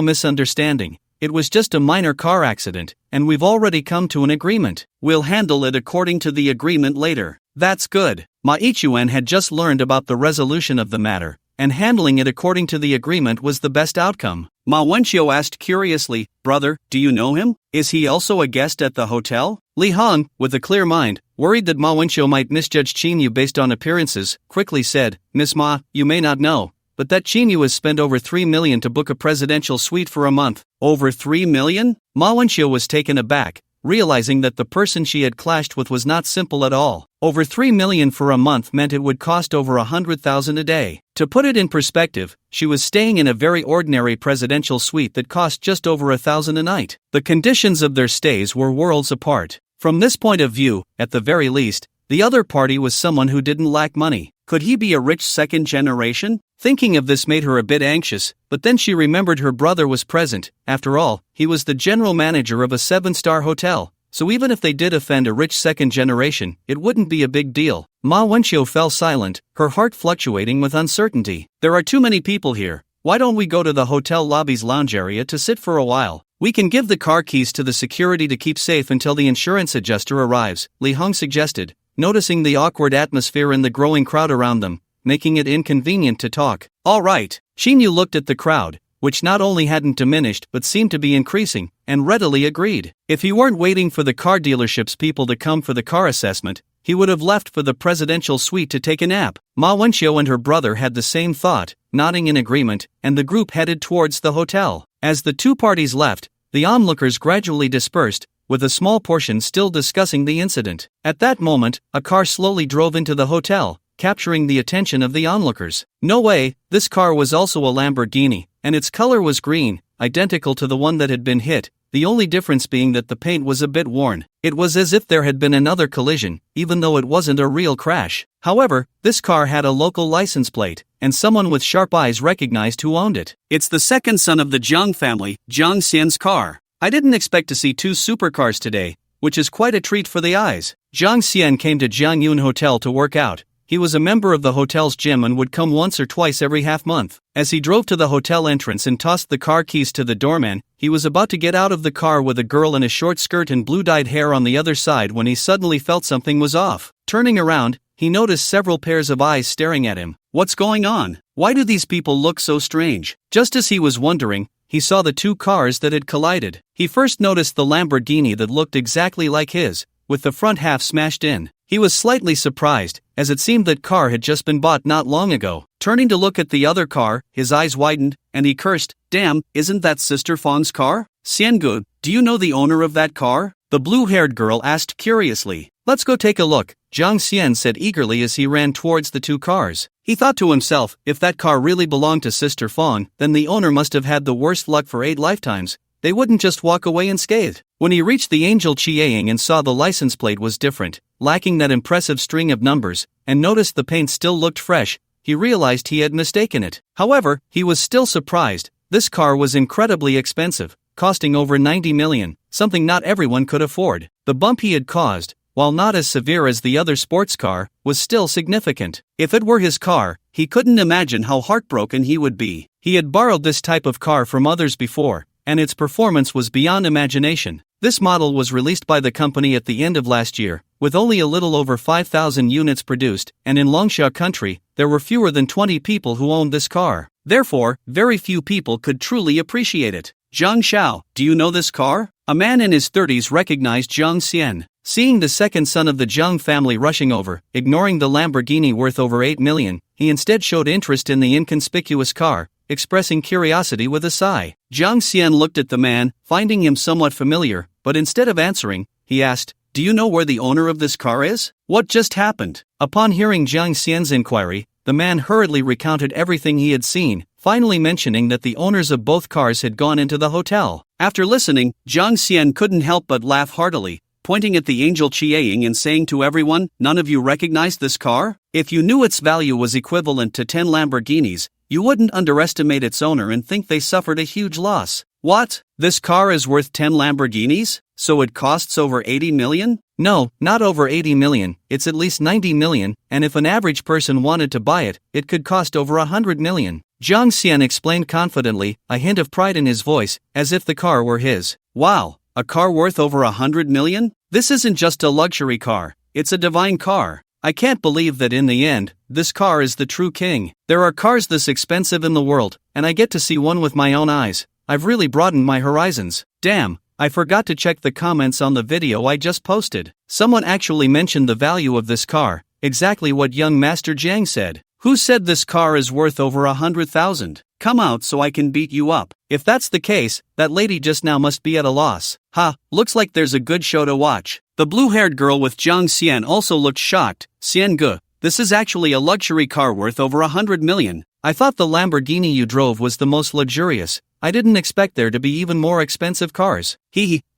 misunderstanding. It was just a minor car accident, and we've already come to an agreement. We'll handle it according to the agreement later. That's good. Ma Yichuan had just learned about the resolution of the matter, and handling it according to the agreement was the best outcome. Ma Wenqiu asked curiously, Brother, do you know him? Is he also a guest at the hotel? Li Hong, with a clear mind, worried that Ma Wenqiu might misjudge Qinyu based on appearances, quickly said, Miss Ma, you may not know, but that Qinyu has spent over 3 million to book a presidential suite for a month. Over 3 million? Ma Wenqiu was taken aback, realizing that the person she had clashed with was not simple at all. Over 3 million for a month meant it would cost over 100,000 a day. To put it in perspective, she was staying in a very ordinary presidential suite that cost just over 1,000 a night. The conditions of their stays were worlds apart. From this point of view, at the very least, the other party was someone who didn't lack money. Could he be a rich second generation? Thinking of this made her a bit anxious, but then she remembered her brother was present. After all, he was the general manager of a 7-star hotel, so even if they did offend a rich second generation, it wouldn't be a big deal. Ma Wenqiu fell silent, her heart fluctuating with uncertainty. There are too many people here. Why don't we go to the hotel lobby's lounge area to sit for a while? We can give the car keys to the security to keep safe until the insurance adjuster arrives, Li Hong suggested, noticing the awkward atmosphere and the growing crowd around them, making it inconvenient to talk. All right. Xinyu looked at the crowd, which not only hadn't diminished but seemed to be increasing, and readily agreed. If he weren't waiting for the car dealership's people to come for the car assessment, he would have left for the presidential suite to take a nap. Ma Wenqiu and her brother had the same thought, nodding in agreement, and the group headed towards the hotel. As the two parties left, the onlookers gradually dispersed, with a small portion still discussing the incident. At that moment, a car slowly drove into the hotel, capturing the attention of the onlookers. No way, this car was also a Lamborghini, and its color was green, identical to the one that had been hit, the only difference being that the paint was a bit worn. It was as if there had been another collision, even though it wasn't a real crash. However, this car had a local license plate, and someone with sharp eyes recognized who owned it. It's the second son of the Jiang family, Jiang Xian's car. I didn't expect to see two supercars today, which is quite a treat for the eyes. Jiang Xian came to Jiangyun Hotel to work out. He was a member of the hotel's gym and would come once or twice every half-month. As he drove to the hotel entrance and tossed the car keys to the doorman, he was about to get out of the car with a girl in a short skirt and blue-dyed hair on the other side when he suddenly felt something was off. Turning around, he noticed several pairs of eyes staring at him. What's going on? Why do these people look so strange? Just as he was wondering, he saw the two cars that had collided. He first noticed the Lamborghini that looked exactly like his, with the front half smashed in. He was slightly surprised, as it seemed that car had just been bought not long ago. Turning to look at the other car, his eyes widened, and he cursed, "Damn, isn't that Sister Fang's car? Xiangu, do you know the owner of that car?" The blue-haired girl asked curiously. "Let's go take a look," Jiang Xian said eagerly as he ran towards the two cars. He thought to himself, if that car really belonged to Sister Fang, then the owner must have had the worst luck for 8 lifetimes. They wouldn't just walk away unscathed. When he reached the Angel Chiang and saw the license plate was different, lacking that impressive string of numbers, and noticed the paint still looked fresh, he realized he had mistaken it. However, he was still surprised. This car was incredibly expensive, costing over 90 million, something not everyone could afford. The bump he had caused, while not as severe as the other sports car, was still significant. If it were his car, he couldn't imagine how heartbroken he would be. He had borrowed this type of car from others before, and its performance was beyond imagination. This model was released by the company at the end of last year, with only a little over 5,000 units produced, and in Longsha country, there were fewer than 20 people who owned this car. Therefore, very few people could truly appreciate it. "Zhang Xiao, do you know this car?" A man in his 30s recognized Jiang Xian. Seeing the second son of the Jiang family rushing over, ignoring the Lamborghini worth over 8 million, he instead showed interest in the inconspicuous car, expressing curiosity with a sigh. Jiang Xian looked at the man, finding him somewhat familiar, but instead of answering, he asked, "Do you know where the owner of this car is? What just happened?" Upon hearing Jiang Xian's inquiry, the man hurriedly recounted everything he had seen, finally mentioning that the owners of both cars had gone into the hotel. After listening, Jiang Xian couldn't help but laugh heartily, pointing at the Angel Chiang and saying to everyone, "None of you recognize this car? If you knew its value was equivalent to 10 Lamborghinis, you wouldn't underestimate its owner and think they suffered a huge loss." "What? This car is worth 10 Lamborghinis? So it costs over 80 million? "No, not over 80 million, it's at least 90 million, and if an average person wanted to buy it, it could cost over 100 million. Jiang Xian explained confidently, a hint of pride in his voice, as if the car were his. "Wow, a car worth over 100 million? This isn't just a luxury car, it's a divine car. I can't believe that in the end, this car is the true king. There are cars this expensive in the world, and I get to see one with my own eyes. I've really broadened my horizons. Damn, I forgot to check the comments on the video I just posted. Someone actually mentioned the value of this car, exactly what young Master Jiang said. Who said this car is worth over 100,000? Come out so I can beat you up. If that's the case, that lady just now must be at a loss. Ha, looks like there's a good show to watch." The blue-haired girl with Jiang Xian also looked shocked. "Xiangu, this is actually a luxury car worth over 100 million. I thought the Lamborghini you drove was the most luxurious. I didn't expect there to be even more expensive cars."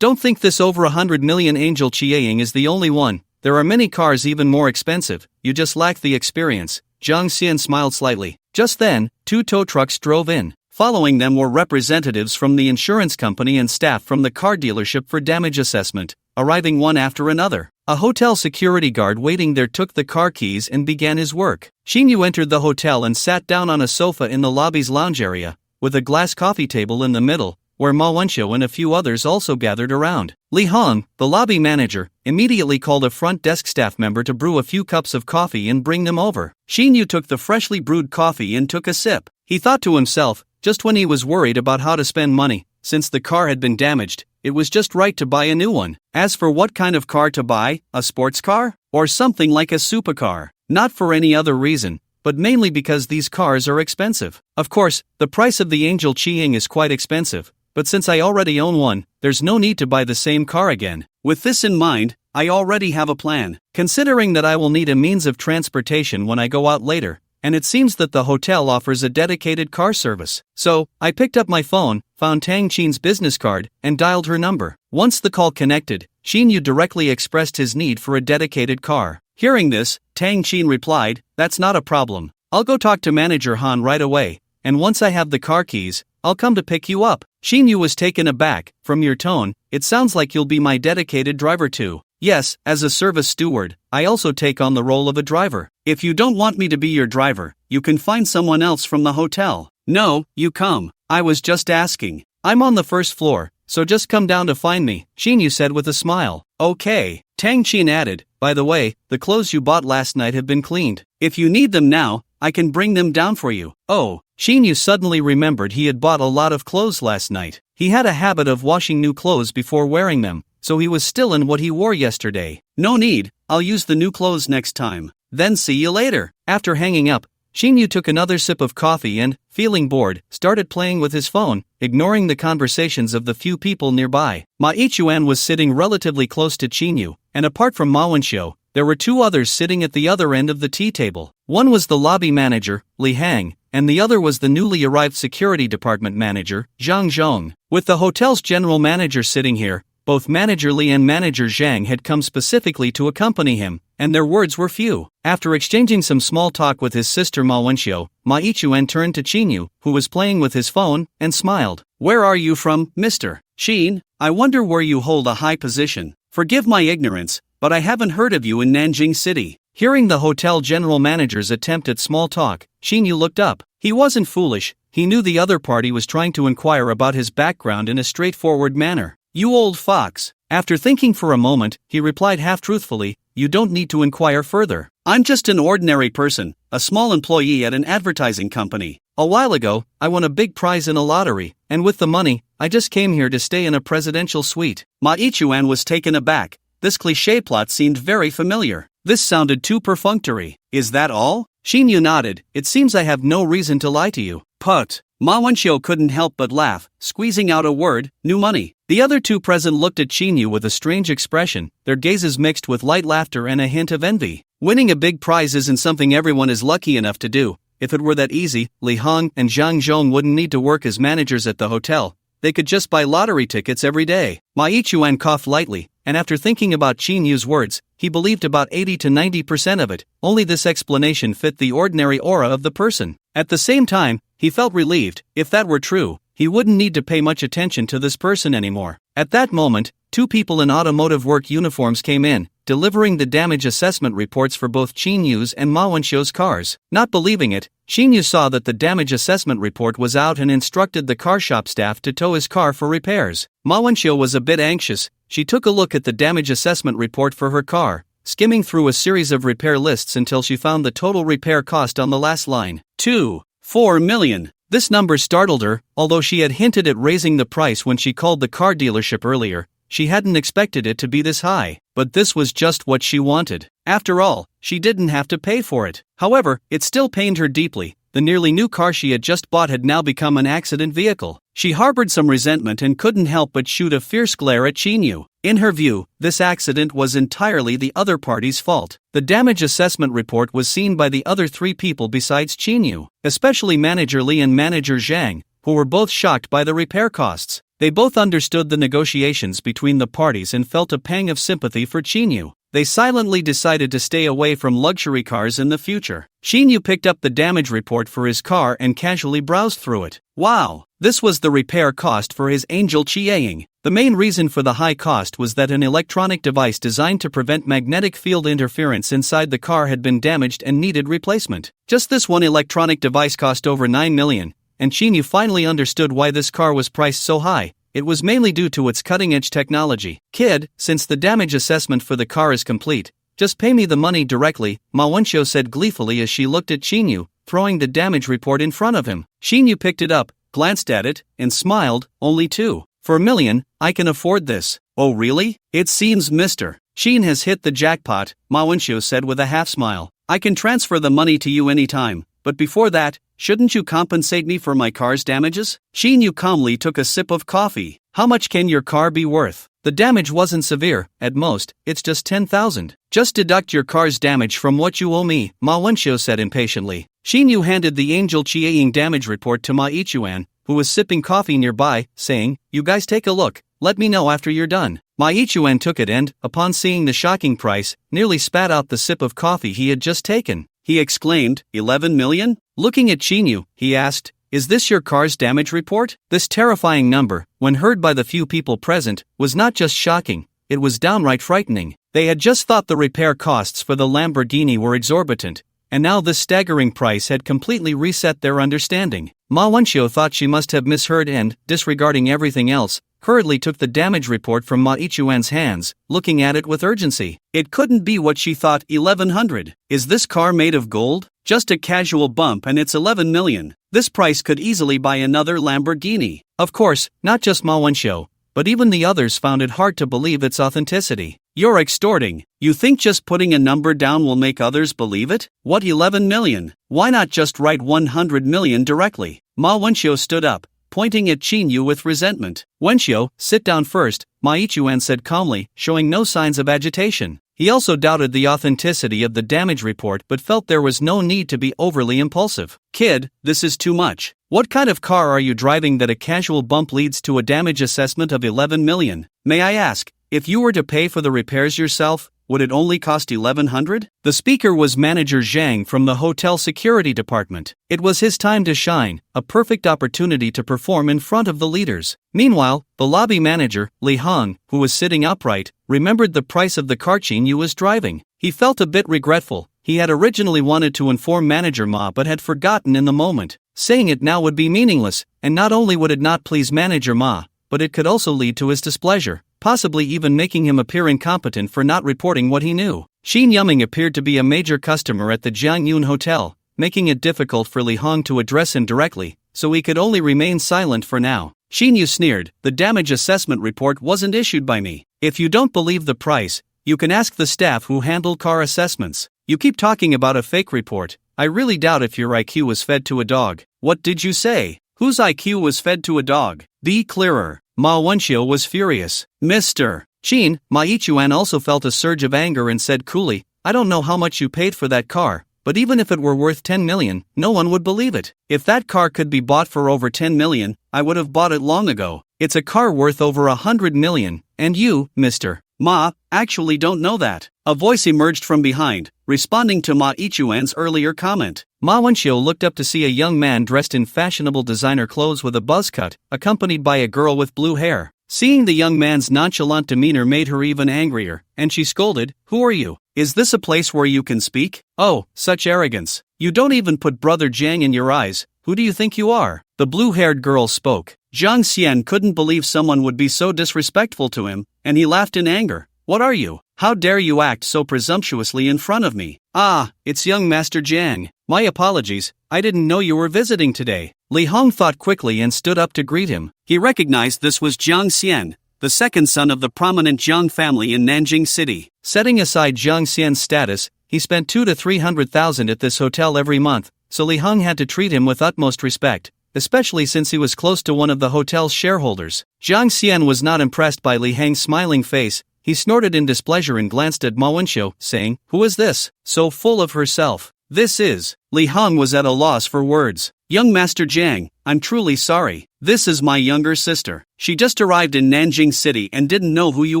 Don't think this over 100 million Angel Chiang is the only one. There are many cars even more expensive, you just lack the experience. Jiang Xian smiled slightly. Just then, 2 tow trucks drove in. Following them were representatives from the insurance company and staff from the car dealership for damage assessment. arriving one after another. A hotel security guard waiting there took the car keys and began his work. Shin-yu entered the hotel and sat down on a sofa in the lobby's lounge area, with a glass coffee table in the middle, where Ma Won-seo and a few others also gathered around. Lee Hong, the lobby manager, immediately called a front desk staff member to brew a few cups of coffee and bring them over. Shin-yu took the freshly brewed coffee and took a sip. He thought to himself, just when he was worried about how to spend money, since the car had been damaged, it was just right to buy a new one. As for what kind of car to buy, a sports car? Or something like a supercar? Not for any other reason, but mainly because these cars are expensive. Of course, the price of the Angel Chi-ing is quite expensive, but since I already own one, there's no need to buy the same car again. With this in mind, I already have a plan. Considering that I will need a means of transportation when I go out later, and it seems that the hotel offers a dedicated car service. So, I picked up my phone, found Tang Chin's business card, and dialed her number. Once the call connected, Shin-yu directly expressed his need for a dedicated car. Hearing this, Tang Chin replied, "That's not a problem. I'll go talk to Manager Han right away, and once I have the car keys, I'll come to pick you up." Shin-yu was taken aback. "From your tone, it sounds like you'll be my dedicated driver too." "Yes, as a service steward, I also take on the role of a driver. If you don't want me to be your driver, you can find someone else from the hotel." "No, you come. I was just asking. I'm on the first floor, so just come down to find me," Shin-yu said with a smile. "Okay." Tang Chin added, "By the way, the clothes you bought last night have been cleaned. If you need them now, I can bring them down for you." "Oh." Shin-yu suddenly remembered he had bought a lot of clothes last night. He had a habit of washing new clothes before wearing them, so he was still in what he wore yesterday. "No need, I'll use the new clothes next time. Then see you later." After hanging up, Shin-yu took another sip of coffee and, feeling bored, started playing with his phone, ignoring the conversations of the few people nearby. Ma Ichuan was sitting relatively close to Shin-yu, and apart from Ma Won-seo, there were two others sitting at the other end of the tea table. One was the lobby manager, Li Hang, and the other was the newly arrived security department manager, Zhang Zhong. With the hotel's general manager sitting here, both Manager Li and Manager Zhang had come specifically to accompany him, and their words were few. After exchanging some small talk with his sister Ma Won-seo, Ma Ichuan turned to Shin-yu, who was playing with his phone, and smiled. "Where are you from, Mr. Shin? I wonder where you hold a high position. Forgive my ignorance, but I haven't heard of you in Nanjing City." Hearing the hotel general manager's attempt at small talk, Shin-yu looked up. He wasn't foolish, he knew the other party was trying to inquire about his background in a straightforward manner. "You old fox." After thinking for a moment, he replied half-truthfully, "You don't need to inquire further. I'm just an ordinary person, a small employee at an advertising company. A while ago, I won a big prize in a lottery, and with the money, I just came here to stay in a presidential suite." Ma Ichuan was taken aback. This cliché plot seemed very familiar. This sounded too perfunctory. "Is that all?" Shin-yu nodded. "It seems I have no reason to lie to you." "Put." Ma Won-seo couldn't help but laugh, squeezing out a word, "New money." The other two present looked at Shin-yu with a strange expression, their gazes mixed with light laughter and a hint of envy. Winning a big prize isn't something everyone is lucky enough to do. If it were that easy, Li Hong and Zhang Zhong wouldn't need to work as managers at the hotel. They could just buy lottery tickets every day. Ma Ichuan coughed lightly, and after thinking about Shin-yu's words, he believed about 80 to 90% of it. Only this explanation fit the ordinary aura of the person. At the same time, he felt relieved. If that were true, he wouldn't need to pay much attention to this person anymore. At that moment, two people in automotive work uniforms came in, delivering the damage assessment reports for both Shin-yu's and Ma Won-seo's cars. Not believing it, Shin-yu saw that the damage assessment report was out and instructed the car shop staff to tow his car for repairs. Ma Won-seo was a bit anxious. She took a look at the damage assessment report for her car, skimming through a series of repair lists until she found the total repair cost on the last line. 2.4 million. This number startled her. Although she had hinted at raising the price when she called the car dealership earlier, she hadn't expected it to be this high. But this was just what she wanted. After all, she didn't have to pay for it. However, it still pained her deeply. The nearly new car she had just bought had now become an accident vehicle. She harbored some resentment and couldn't help but shoot a fierce glare at Shin-yu. In her view, this accident was entirely the other party's fault. The damage assessment report was seen by the other three people besides Shin-yu, especially Manager Li and Manager Zhang, who were both shocked by the repair costs. They both understood the negotiations between the parties and felt a pang of sympathy for Shin-yu. They silently decided to stay away from luxury cars in the future. Shin-yu picked up the damage report for his car and casually browsed through it. Wow! This was the repair cost for his Angel Chi-ing. The main reason for the high cost was that an electronic device designed to prevent magnetic field interference inside the car had been damaged and needed replacement. Just this one electronic device cost over 9 million, and Chinyu finally understood why this car was priced so high. It was mainly due to its cutting-edge technology. Kid, since the damage assessment for the car is complete, just pay me the money directly, Ma Wenxiu said gleefully as she looked at Chinyu, throwing the damage report in front of him. Chinyu picked it up, glanced at it, and smiled. Only 2. For a million, I can afford this. Oh really? It seems Mr. Shin has hit the jackpot, Ma Wenxiu said with a half-smile. I can transfer the money to you anytime, but before that, shouldn't you compensate me for my car's damages? Shinyu calmly took a sip of coffee. How much can your car be worth? The damage wasn't severe, at most, it's just 10,000. Just deduct your car's damage from what you owe me, Ma Wenxiu said impatiently. Shinyu handed the Angel Chiaing damage report to Ma Ichuan, who was sipping coffee nearby, saying, You guys take a look, let me know after you're done. Ma Ichuan took it and, upon seeing the shocking price, nearly spat out the sip of coffee he had just taken. He exclaimed, 11 million? Looking at Chinyu, he asked, Is this your car's damage report? This terrifying number, when heard by the few people present, was not just shocking, it was downright frightening. They had just thought the repair costs for the Lamborghini were exorbitant, and now this staggering price had completely reset their understanding. Ma Wenxiu thought she must have misheard and, disregarding everything else, hurriedly took the damage report from Ma Ichuan's hands, looking at it with urgency. It couldn't be what she thought. 1100. Is this car made of gold? Just a casual bump and it's 11 million. This price could easily buy another Lamborghini. Of course, not just Ma Wenxiu, but even the others found it hard to believe its authenticity. You're extorting. You think just putting a number down will make others believe it? What 11 million? Why not just write 100 million directly? Ma Wenxiu stood up, pointing at Chinyu with resentment. Wenxiu, sit down first, Ma Ichuan said calmly, showing no signs of agitation. He also doubted the authenticity of the damage report but felt there was no need to be overly impulsive. Kid, this is too much. What kind of car are you driving that a casual bump leads to a damage assessment of 11 million? May I ask, if you were to pay for the repairs yourself, would it only cost 1100? The speaker was Manager Zhang from the hotel security department. It was his time to shine, a perfect opportunity to perform in front of the leaders. Meanwhile, the lobby manager, Li Hong, who was sitting upright, remembered the price of the car Chinyu was driving. He felt a bit regretful. He had originally wanted to inform Manager Ma but had forgotten in the moment. Saying it now would be meaningless, and not only would it not please Manager Ma, but it could also lead to his displeasure, possibly even making him appear incompetent for not reporting what he knew. Shin Yuming appeared to be a major customer at the Jiangyun Hotel, making it difficult for Li Hong to address him directly, so he could only remain silent for now. Shinyu sneered, the damage assessment report wasn't issued by me. If you don't believe the price, you can ask the staff who handle car assessments. You keep talking about a fake report. I really doubt if your IQ was fed to a dog. What did you say? Whose IQ was fed to a dog? Be clearer. Ma Wenxiu was furious. Mr. Chin, Ma Ichuan also felt a surge of anger and said coolly, I don't know how much you paid for that car, but even if it were worth 10 million, no one would believe it. If that car could be bought for over 10 million, I would have bought it long ago. It's a car worth over 100 million, and you, Mr. Ma, actually don't know that. A voice emerged from behind, responding to Ma Ichuan's earlier comment. Ma Wenxiu looked up to see a young man dressed in fashionable designer clothes with a buzz cut, accompanied by a girl with blue hair. Seeing the young man's nonchalant demeanor made her even angrier, and she scolded, Who are you? Is this a place where you can speak? Oh, such arrogance. You don't even put Brother Jiang in your eyes. Who do you think you are? The blue-haired girl spoke. Zhang Xian couldn't believe someone would be so disrespectful to him, and he laughed in anger. What are you? How dare you act so presumptuously in front of me? Ah, it's young Master Jiang. My apologies, I didn't know you were visiting today. Li Hong thought quickly and stood up to greet him. He recognized this was Zhang Xian, the second son of the prominent Zhang family in Nanjing City. Setting aside Zhang Xian's status, he spent 200,000 to 300,000 at this hotel every month, so Li Hong had to treat him with utmost respect, especially since he was close to one of the hotel's shareholders. Zhang Xian was not impressed by Li Hong's smiling face. He snorted in displeasure and glanced at Ma Wenxiu, saying, Who is this, so full of herself? This is. Li Hong was at a loss for words. Young Master Jiang, I'm truly sorry. This is my younger sister. She just arrived in Nanjing City and didn't know who you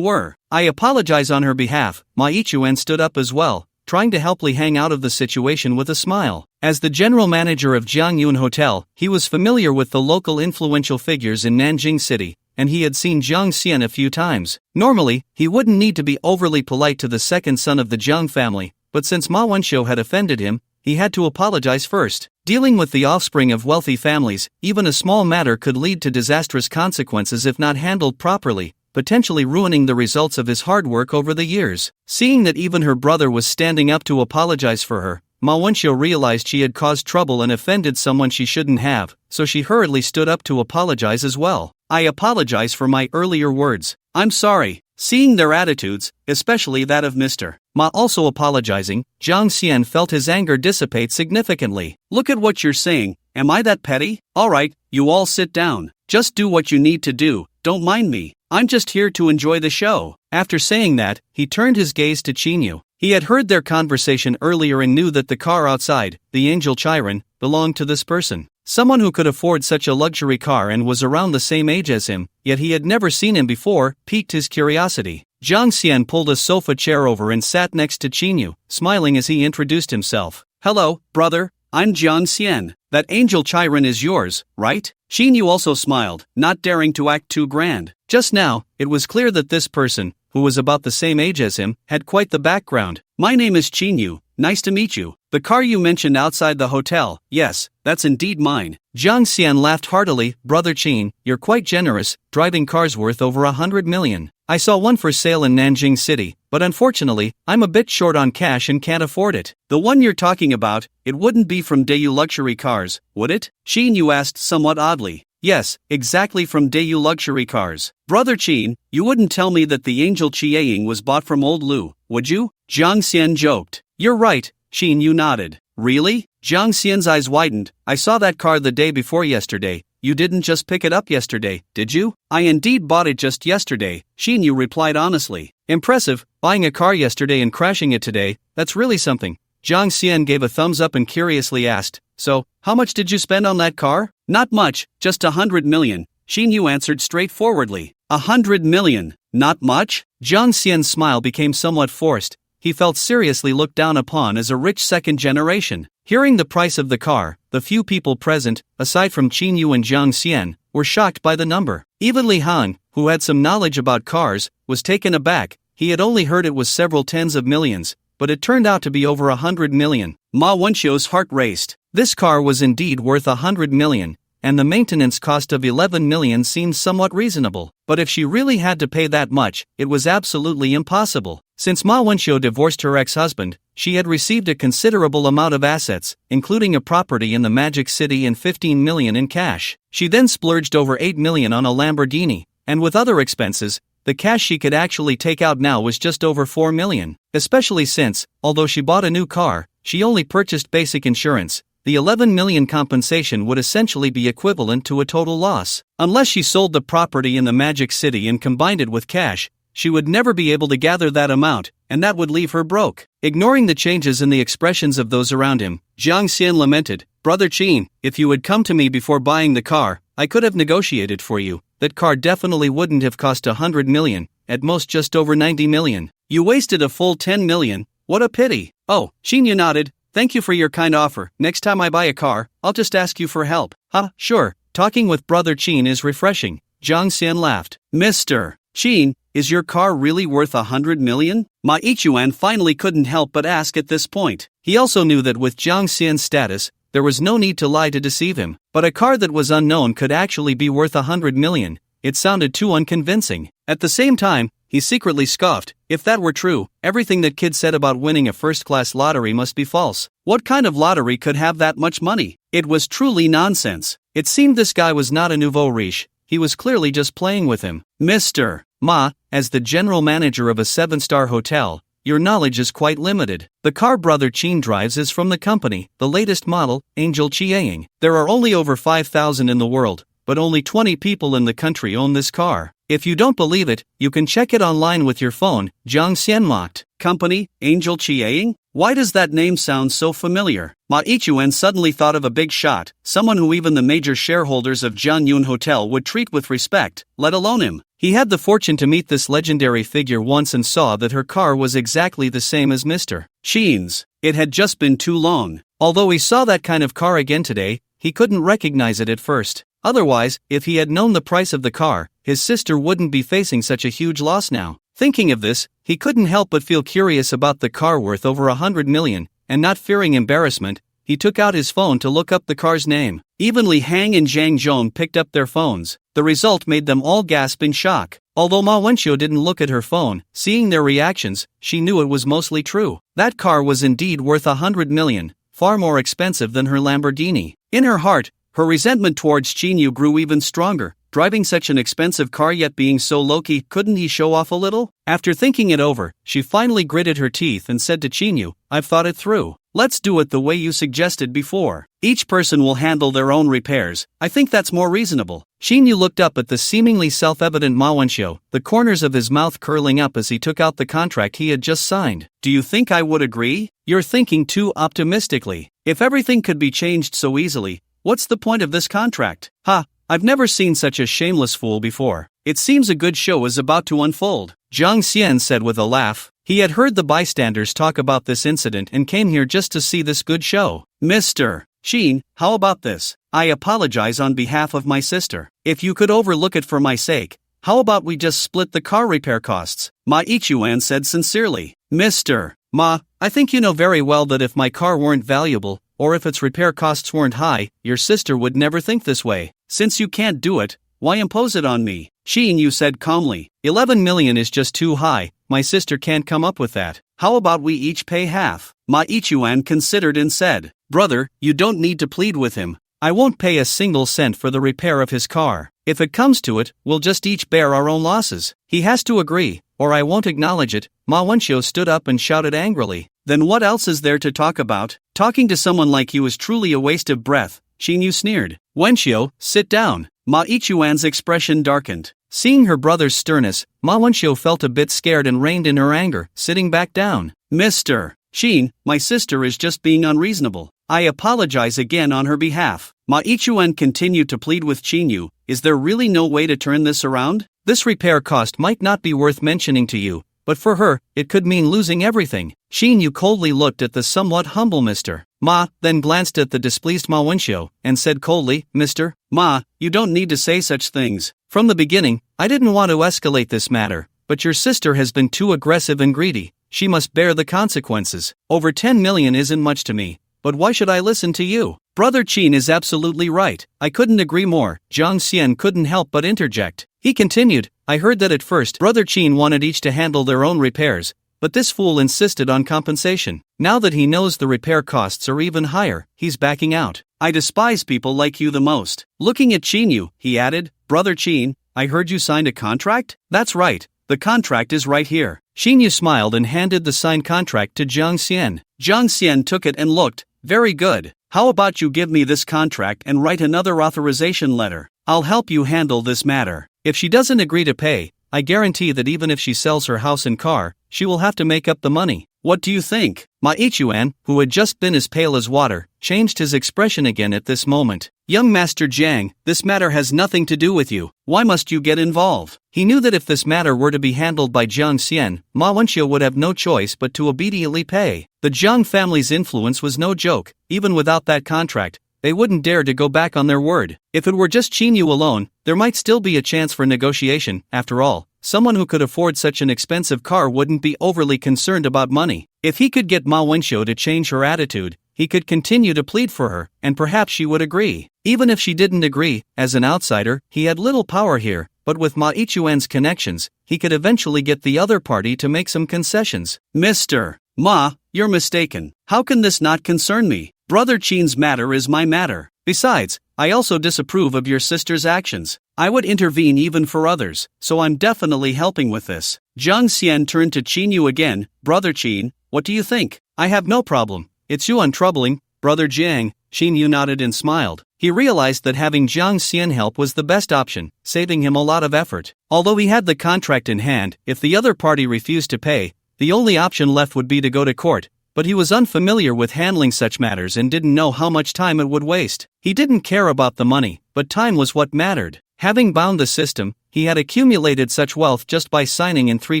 were. I apologize on her behalf. Ma Ichuan stood up as well, trying to help Li Hong out of the situation with a smile. As the general manager of Jiangyun Hotel, he was familiar with the local influential figures in Nanjing City, and he had seen Jiang Xian a few times. Normally, he wouldn't need to be overly polite to the second son of the Jiang family, but since Ma Wenxiu had offended him, he had to apologize first. Dealing with the offspring of wealthy families, even a small matter could lead to disastrous consequences if not handled properly, potentially ruining the results of his hard work over the years. Seeing that even her brother was standing up to apologize for her, Ma Wenxiu realized she had caused trouble and offended someone she shouldn't have, so she hurriedly stood up to apologize as well. I apologize for my earlier words. I'm sorry. Seeing their attitudes, especially that of Mr. Ma also apologizing, Jiang Xian felt his anger dissipate significantly. Look at what you're saying, am I that petty? Alright, you all sit down. Just do what you need to do, don't mind me. I'm just here to enjoy the show. After saying that, he turned his gaze to Qinyu. He had heard their conversation earlier and knew that the car outside, the Angel Chiron, belonged to this person. Someone who could afford such a luxury car and was around the same age as him, yet he had never seen him before, piqued his curiosity. Jiang Xian pulled a sofa chair over and sat next to Qinyu, smiling as he introduced himself. Hello, brother, I'm Jiang Xian. That Angel Chiron is yours, right? Qinyu also smiled, not daring to act too grand. Just now, it was clear that this person, who was about the same age as him, had quite the background. My name is Qinyu, nice to meet you. The car you mentioned outside the hotel, yes, that's indeed mine. Jiang Xian laughed heartily. Brother Qin, you're quite generous, driving cars worth over 100 million. I saw one for sale in Nanjing City, but unfortunately, I'm a bit short on cash and can't afford it. The one you're talking about, it wouldn't be from Daewoo Luxury Cars, would it? Qinyu asked somewhat oddly. Yes, exactly from Daewoo Luxury Cars. Brother Qin, you wouldn't tell me that the Angel Chiaing was bought from Old Lu, would you? Jiang Xian joked. You're right, Qinyu nodded. Really? Jiang Xian's eyes widened. I saw that car the day before yesterday. You didn't just pick it up yesterday, did you? I indeed bought it just yesterday, Qinyu replied honestly. Impressive, buying a car yesterday and crashing it today, that's really something. Jiang Xian gave a thumbs up and curiously asked, so, how much did you spend on that car? Not much, just 100 million, Qinyu answered straightforwardly. 100 million, not much? Jiang Xian's smile became somewhat forced. He felt seriously looked down upon as a rich second generation. Hearing the price of the car, the few people present, aside from Qinyu and Jiang Xian, were shocked by the number. Even Li Han, who had some knowledge about cars, was taken aback. He had only heard it was several tens of millions, but it turned out to be over 100 million. Ma Wenxiu's heart raced. This car was indeed worth 100 million, and the maintenance cost of 11 million seemed somewhat reasonable. But if she really had to pay that much, it was absolutely impossible. Since Ma Wenxiu divorced her ex-husband, she had received a considerable amount of assets, including a property in the Magic City and 15 million in cash. She then splurged over 8 million on a Lamborghini, and with other expenses, the cash she could actually take out now was just over 4 million. Especially since, although she bought a new car, she only purchased basic insurance. The 11 million compensation would essentially be equivalent to a total loss. Unless she sold the property in the Magic City and combined it with cash, she would never be able to gather that amount, and that would leave her broke. Ignoring the changes in the expressions of those around him, Jiang Xian lamented, Brother Qin, if you had come to me before buying the car, I could have negotiated for you. That car definitely wouldn't have cost 100 million, at most just over 90 million. You wasted a full 10 million, what a pity. Oh, Qinyu nodded. Thank you for your kind offer. Next time I buy a car, I'll just ask you for help. Huh, sure, talking with Brother Qin is refreshing. Jiang Xian laughed. Mr. Qin, is your car really worth 100 million? Ma Ichuan finally couldn't help but ask at this point. He also knew that with Jiang Xian's status, there was no need to lie to deceive him. But a car that was unknown could actually be worth 100 million. It sounded too unconvincing. At the same time, he secretly scoffed. If that were true, everything that kid said about winning a first-class lottery must be false. What kind of lottery could have that much money? It was truly nonsense. It seemed this guy was not a nouveau riche. He was clearly just playing with him. Mr. Ma, as the general manager of a 7-star hotel, your knowledge is quite limited. The car Brother Qin drives is from the company, the latest model, Angel Chiaing. There are only over 5,000 in the world, but only 20 people in the country own this car. If you don't believe it, you can check it online with your phone, Jiang Xian mocked. Company, Angel Chiaing? Why does that name sound so familiar? Ma Ichuan suddenly thought of a big shot, someone who even the major shareholders of Jianyun Hotel would treat with respect, let alone him. He had the fortune to meet this legendary figure once and saw that her car was exactly the same as Mr. Qin's. It had just been too long. Although he saw that kind of car again today, he couldn't recognize it at first. Otherwise, if he had known the price of the car, his sister wouldn't be facing such a huge loss now. Thinking of this, he couldn't help but feel curious about the car worth over 100 million, and not fearing embarrassment, he took out his phone to look up the car's name. Even Li Hang and Zhang Zhong picked up their phones. The result made them all gasp in shock. Although Ma Wenxiu didn't look at her phone, seeing their reactions, she knew it was mostly true. That car was indeed worth 100 million, far more expensive than her Lamborghini. In her heart, her resentment towards Qinyu grew even stronger. Driving such an expensive car yet being so low-key, couldn't he show off a little? After thinking it over, she finally gritted her teeth and said to Qinyu, "I've thought it through. Let's do it the way you suggested before. Each person will handle their own repairs. I think that's more reasonable." Qinyu looked up at the seemingly self-evident Ma Wenxiu, the corners of his mouth curling up as he took out the contract he had just signed. "Do you think I would agree? You're thinking too optimistically. If everything could be changed so easily, what's the point of this contract? Ha! I've never seen such a shameless fool before. It seems a good show is about to unfold," Zhang Xian said with a laugh. He had heard the bystanders talk about this incident and came here just to see this good show. "Mr. Qin, how about this? I apologize on behalf of my sister. If you could overlook it for my sake, how about we just split the car repair costs?" Ma Ichuan said sincerely. "Mr. Ma, I think you know very well that if my car weren't valuable, or if its repair costs weren't high, your sister would never think this way. Since you can't do it, why impose it on me?" Qinyu said calmly. 11 million is just too high, my sister can't come up with that. How about we each pay half? Ma Ichuan considered and said, "Brother, you don't need to plead with him. I won't pay a single cent for the repair of his car. If it comes to it, we'll just each bear our own losses. He has to agree, or I won't acknowledge it." Ma Wenxiu stood up and shouted angrily. "Then what else is there to talk about? Talking to someone like you is truly a waste of breath," Qinyu sneered. "Wenxiu, sit down." Ma Ichuan's expression darkened. Seeing her brother's sternness, Ma Wenxiu felt a bit scared and reined in her anger, sitting back down. "Mr. Qin, my sister is just being unreasonable. I apologize again on her behalf." Ma Ichuan continued to plead with Qinyu. "Is there really no way to turn this around? This repair cost might not be worth mentioning to you, but for her, it could mean losing everything." Qinyu coldly looked at the somewhat humble Mr. Ma, then glanced at the displeased Ma Wenxiu, and said coldly, "Mr. Ma, you don't need to say such things. From the beginning, I didn't want to escalate this matter, but your sister has been too aggressive and greedy. She must bear the consequences. Over 10 million isn't much to me, but why should I listen to you?" "Brother Qin is absolutely right. I couldn't agree more," Zhang Xian couldn't help but interject. He continued, "I heard that at first Brother Qin wanted each to handle their own repairs, but this fool insisted on compensation. Now that he knows the repair costs are even higher, he's backing out. I despise people like you the most." Looking at Qinyu, he added, "Brother Qin, I heard you signed a contract?" "That's right. The contract is right here." Qinyu smiled and handed the signed contract to Zhang Xian. Zhang Xian took it and looked, "Very good. How about you give me this contract and write another authorization letter? I'll help you handle this matter. If she doesn't agree to pay, I guarantee that even if she sells her house and car, she will have to make up the money. What do you think?" Ma Ichuan, who had just been as pale as water, changed his expression again at this moment. "Young Master Jiang, this matter has nothing to do with you. Why must you get involved?" He knew that if this matter were to be handled by Zhang Xian, Ma Wenxiu would have no choice but to obediently pay. The Zhang family's influence was no joke. Even without that contract, they wouldn't dare to go back on their word. If it were just Qinyu alone, there might still be a chance for negotiation. After all, someone who could afford such an expensive car wouldn't be overly concerned about money. If he could get Ma Wenxiu to change her attitude, he could continue to plead for her, and perhaps she would agree. Even if she didn't agree, as an outsider, he had little power here, but with Ma Ichuan's connections, he could eventually get the other party to make some concessions. "Mr. Ma, you're mistaken. How can this not concern me? Brother Qin's matter is my matter. Besides, I also disapprove of your sister's actions. I would intervene even for others, so I'm definitely helping with this." Zhang Xian turned to Qinyu again. "Brother Qin, what do you think?" "I have no problem. It's you untroubling, Brother Jiang." Qinyu nodded and smiled. He realized that having Zhang Xian help was the best option, saving him a lot of effort. Although he had the contract in hand, if the other party refused to pay, the only option left would be to go to court. But he was unfamiliar with handling such matters and didn't know how much time it would waste. He didn't care about the money, but time was what mattered. Having bound the system, he had accumulated such wealth just by signing in 3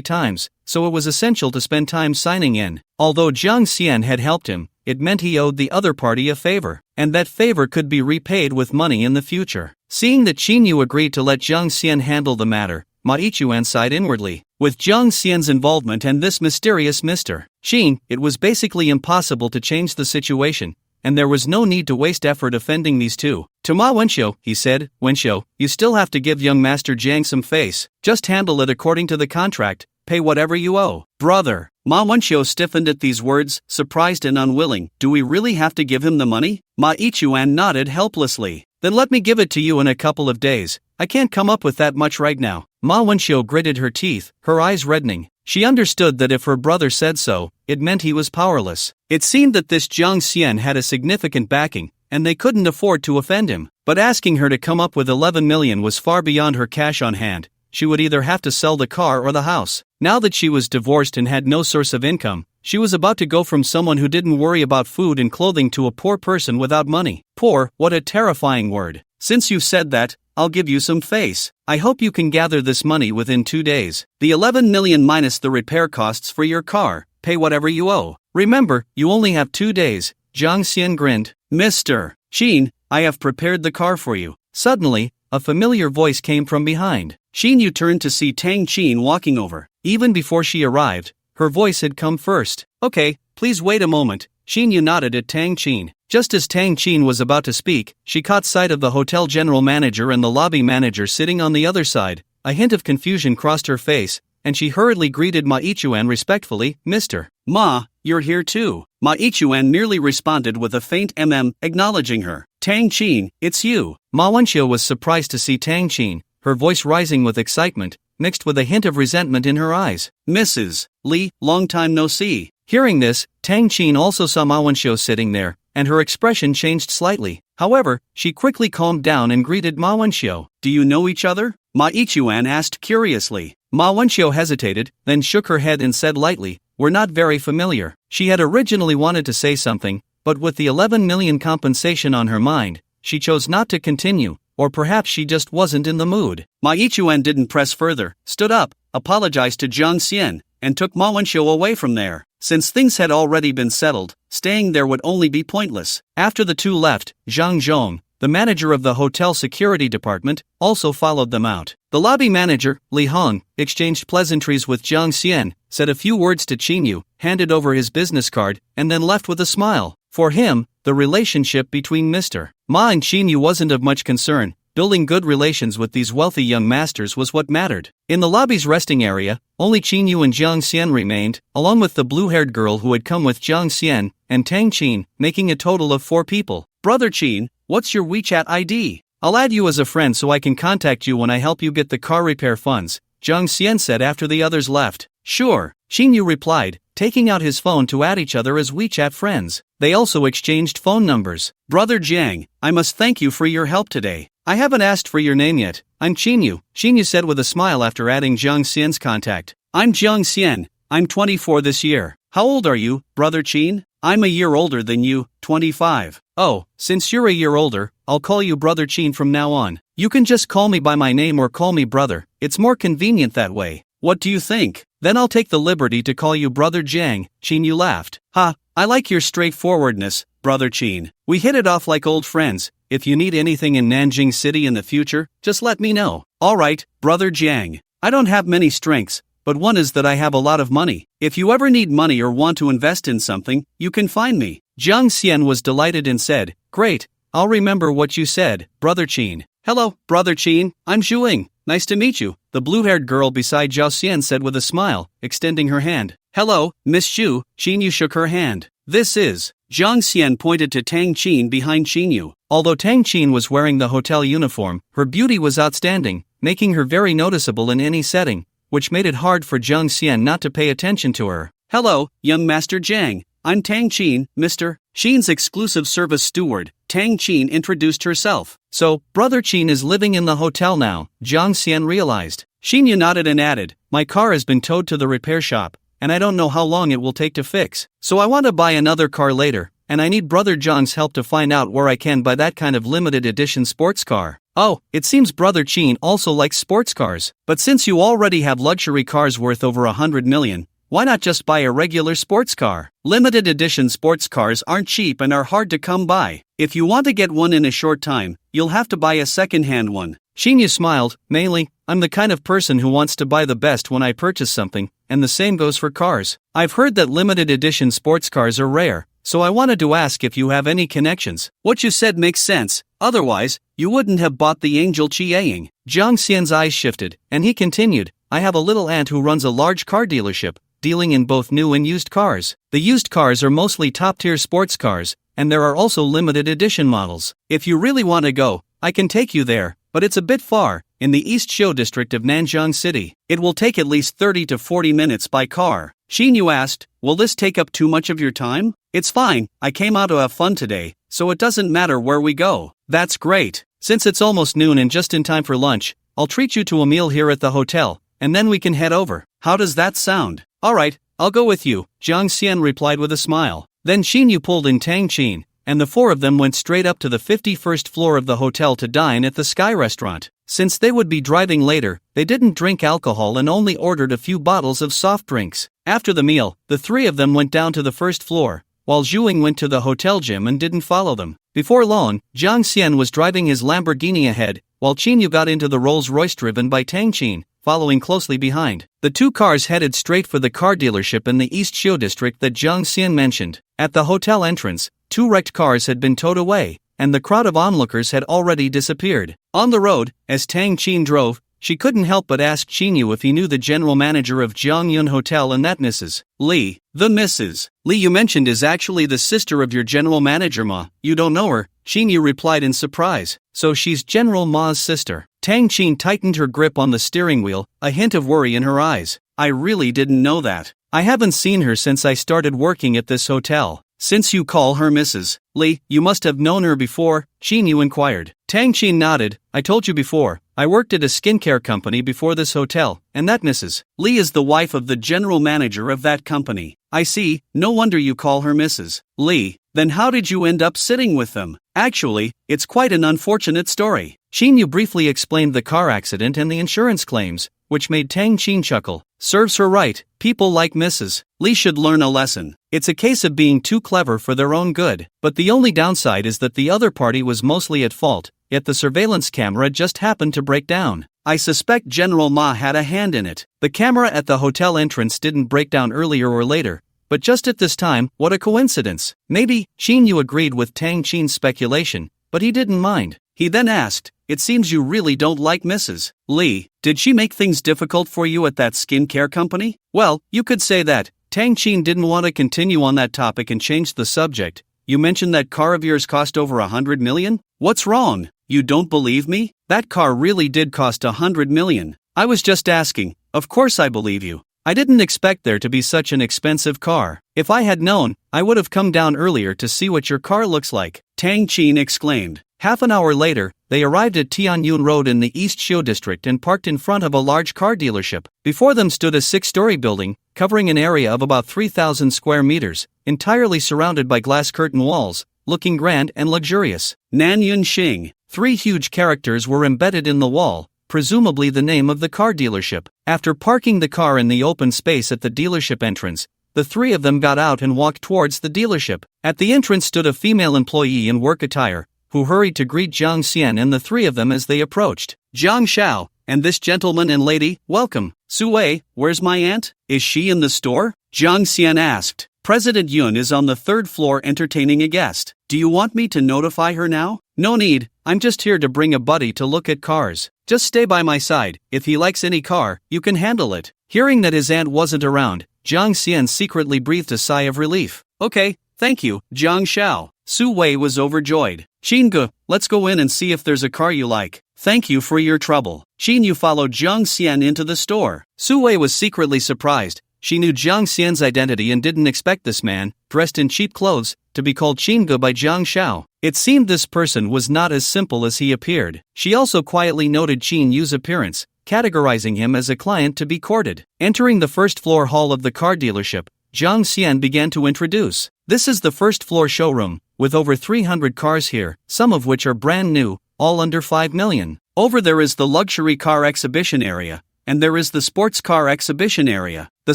times, so it was essential to spend time signing in. Although Zhang Xian had helped him, it meant he owed the other party a favor. and that favor could be repaid with money in the future. Seeing that Chinyu agreed to let Jiang Xian handle the matter, Ma Ichuan sighed inwardly. With Jiang Xian's involvement and this mysterious Mr. Xin, it was basically impossible to change the situation, and there was no need to waste effort offending these two. To Ma Wenxiu, he said, Wenxiu, you still have to give young Master Jiang some face. Just handle it according to the contract, pay whatever you owe. Brother. Ma Wenxiu stiffened at these words, surprised and unwilling. Do we really have to give him the money? Ma Ichuan nodded helplessly. Then let me give it to you in a couple of days. I can't come up with that much right now. Ma Wenxiu gritted her teeth, her eyes reddening. She understood that if her brother said so, it meant he was powerless. It seemed that this Jiang Xian had a significant backing, and they couldn't afford to offend him. But asking her to come up with 11 million was far beyond her cash on hand. She would either have to sell the car or the house. Now that she was divorced and had no source of income, she was about to go from someone who didn't worry about food and clothing to a poor person without money. Poor, what a terrifying word. Since you said that, I'll give you some face. I hope you can gather this money within 2 days. The 11 million minus the repair costs for your car. Pay whatever you owe. Remember, you only have 2 days. Jiang Xian grinned. Mr. Xin, I have prepared the car for you. Suddenly, a familiar voice came from behind. Xinyu turned to see Tang Qin walking over. Even before she arrived, her voice had come first. Okay, please wait a moment. Xinyu nodded at Tang Qin. Just as Tang Qin was about to speak, she caught sight of the hotel general manager and the lobby manager sitting on the other side. A hint of confusion crossed her face, and she hurriedly greeted Ma Ichuan respectfully. Mr. Ma, you're here too. Ma Ichuan merely responded with a faint acknowledging her. Tang Qin, it's you. Ma Wenxiu was surprised to see Tang Qin, her voice rising with excitement, mixed with a hint of resentment in her eyes. Mrs. Li, long time no see. Hearing this, Tang Qin also saw Ma Wenxiu sitting there, and her expression changed slightly. However, she quickly calmed down and greeted Ma Wenxiu. Do you know each other? Ma Ichuan asked curiously. Ma Wenxiu hesitated, then shook her head and said lightly, we're not very familiar. She had originally wanted to say something, but with the 11 million compensation on her mind, she chose not to continue, or perhaps she just wasn't in the mood. Ma Ichuan didn't press further, stood up, apologized to Jiang Xian, and took Ma Wenxiu away from there. Since things had already been settled, staying there would only be pointless. After the two left, Zhang Zhong, the manager of the hotel security department, also followed them out. The lobby manager, Li Hong, exchanged pleasantries with Jiang Xian, said a few words to Qinyu, handed over his business card, and then left with a smile. For him, the relationship between Mr. Ma and Qinyu wasn't of much concern. Building good relations with these wealthy young masters was what mattered. In the lobby's resting area, only Qinyu and Jiang Xian remained, along with the blue-haired girl who had come with Jiang Xian, and Tang Qin, making a total of 4 people. Brother Qin, what's your WeChat ID? I'll add you as a friend so I can contact you when I help you get the car repair funds, Jiang Xian said after the others left. Sure, Qinyu replied, taking out his phone to add each other as WeChat friends. They also exchanged phone numbers. Brother Jiang, I must thank you for your help today. I haven't asked for your name yet. I'm Qinyu, Qinyu said with a smile after adding Jiang Xian's contact. I'm Jiang Xian. I'm 24 this year. How old are you, Brother Qin? I'm a year older than you, 25. Oh, since you're a year older, I'll call you Brother Qin from now on. You can just call me by my name or call me brother. It's more convenient that way. What do you think? Then I'll take the liberty to call you Brother Jiang, Qinyu laughed. Ha, I like your straightforwardness, Brother Qin. We hit it off like old friends. If you need anything in Nanjing City in the future, just let me know. Alright, Brother Jiang. I don't have many strengths, but one is that I have a lot of money. If you ever need money or want to invest in something, you can find me. Jiang Xian was delighted and said, Great, I'll remember what you said, Brother Qin. Hello, Brother Qin, I'm Zhuing. Nice to meet you, the blue-haired girl beside Zhao Xian said with a smile, extending her hand. Hello, Miss Xu, Qinyu shook her hand. This is. Jiang Xian pointed to Tang Qin behind Qinyu. Although Tang Qin was wearing the hotel uniform, her beauty was outstanding, making her very noticeable in any setting, which made it hard for Jiang Xian not to pay attention to her. Hello, young Master Jiang. I'm Tang Qin, Mr. Qin's exclusive service steward. Tang Qin introduced herself. So, Brother Qin is living in the hotel now, Jiang Xian realized. Qinyu nodded and added, My car has been towed to the repair shop, and I don't know how long it will take to fix. So I want to buy another car later, and I need Brother Zhang's help to find out where I can buy that kind of limited edition sports car. Oh, it seems Brother Qin also likes sports cars. But since you already have luxury cars worth over 100 million, why not just buy a regular sports car? Limited edition sports cars aren't cheap and are hard to come by. If you want to get one in a short time, you'll have to buy a second-hand one. Shinya smiled. Mainly, I'm the kind of person who wants to buy the best when I purchase something, and the same goes for cars. I've heard that limited edition sports cars are rare, so I wanted to ask if you have any connections. What you said makes sense, otherwise, you wouldn't have bought the Angel Chiaing. Jiang Xian's eyes shifted, and he continued, I have a little aunt who runs a large car dealership, dealing in both new and used cars. The used cars are mostly top-tier sports cars, and there are also limited edition models. If you really want to go, I can take you there, but it's a bit far, in the East Shou district of Nanjiang City. It will take at least 30 to 40 minutes by car. Xinyu asked, will this take up too much of your time? It's fine, I came out to have fun today, so it doesn't matter where we go. That's great. Since it's almost noon and just in time for lunch, I'll treat you to a meal here at the hotel, and then we can head over. How does that sound? Alright, I'll go with you, Jiang Xian replied with a smile. Then Xinyu pulled in Tang Qin, and the four of them went straight up to the 51st floor of the hotel to dine at the Sky Restaurant. Since they would be driving later, they didn't drink alcohol and only ordered a few bottles of soft drinks. After the meal, the three of them went down to the first floor, while Zhuing went to the hotel gym and didn't follow them. Before long, Jiang Xian was driving his Lamborghini ahead, while Qinyu got into the Rolls-Royce driven by Tang Qin, following closely behind. The two cars headed straight for the car dealership in the East Shou district that Jiang Xian mentioned. At the hotel entrance, two wrecked cars had been towed away, and the crowd of onlookers had already disappeared. On the road, as Tang Qin drove, she couldn't help but ask Qinyu if he knew the general manager of Jiangyun Hotel and that Mrs. Li. The Mrs. Li you mentioned is actually the sister of your general manager Ma. You don't know her? Qinyu replied in surprise. So she's General Ma's sister. Tang Qin tightened her grip on the steering wheel, a hint of worry in her eyes. I really didn't know that. I haven't seen her since I started working at this hotel. Since you call her Mrs. Li, you must have known her before, Qinyu inquired. Tang Qin nodded. I told you before, I worked at a skincare company before this hotel, and that Mrs. Li is the wife of the general manager of that company. I see, no wonder you call her Mrs. Li. Then how did you end up sitting with them? Actually, it's quite an unfortunate story. Qinyu briefly explained the car accident and the insurance claims, which made Tang Qin chuckle. Serves her right, people like Mrs. Li should learn a lesson. It's a case of being too clever for their own good. But the only downside is that the other party was mostly at fault, yet the surveillance camera just happened to break down. I suspect General Ma had a hand in it. The camera at the hotel entrance didn't break down earlier or later, but just at this time, what a coincidence. Maybe, Qinyu agreed with Tang Qin's speculation, but he didn't mind. He then asked, it seems you really don't like Mrs. Li. Did she make things difficult for you at that skincare company? Well, you could say that. Tang Qin didn't want to continue on that topic and changed the subject. You mentioned that car of yours cost over 100 million? What's wrong? You don't believe me? That car really did cost 100 million. I was just asking. Of course I believe you. I didn't expect there to be such an expensive car. If I had known, I would have come down earlier to see what your car looks like, Tang Qin exclaimed. Half an hour later, they arrived at Tianyun Road in the East Shou district and parked in front of a large car dealership. Before them stood a 6-story building, covering an area of about 3,000 square meters, entirely surrounded by glass curtain walls, looking grand and luxurious. Nanyun Xing. 3 huge characters were embedded in the wall, presumably the name of the car dealership. After parking the car in the open space at the dealership entrance, the 3 of them got out and walked towards the dealership. At the entrance stood a female employee in work attire, who hurried to greet Jiang Xian and the 3 of them as they approached. Jiang Shao, and this gentleman and lady, welcome. Su Wei, where's my aunt? Is she in the store? Jiang Xian asked. President Yun is on the 3rd floor entertaining a guest. Do you want me to notify her now? No need, I'm just here to bring a buddy to look at cars. Just stay by my side, if he likes any car, you can handle it. Hearing that his aunt wasn't around, Jiang Xian secretly breathed a sigh of relief. Okay, thank you, Jiang Shao. Su Wei was overjoyed. Xingu, let's go in and see if there's a car you like. Thank you for your trouble. Xinyu followed Jiang Xian into the store. Su Wei was secretly surprised. She knew Jiang Xian's identity and didn't expect this man, dressed in cheap clothes, to be called Xingu by Jiang Shao. It seemed this person was not as simple as he appeared. She also quietly noted Xinyu's appearance, categorizing him as a client to be courted. Entering the 1st floor hall of the car dealership, Jiang Xian began to introduce. This is the 1st floor showroom, with over 300 cars here, some of which are brand new, all under 5 million. Over there is the luxury car exhibition area, and there is the sports car exhibition area. The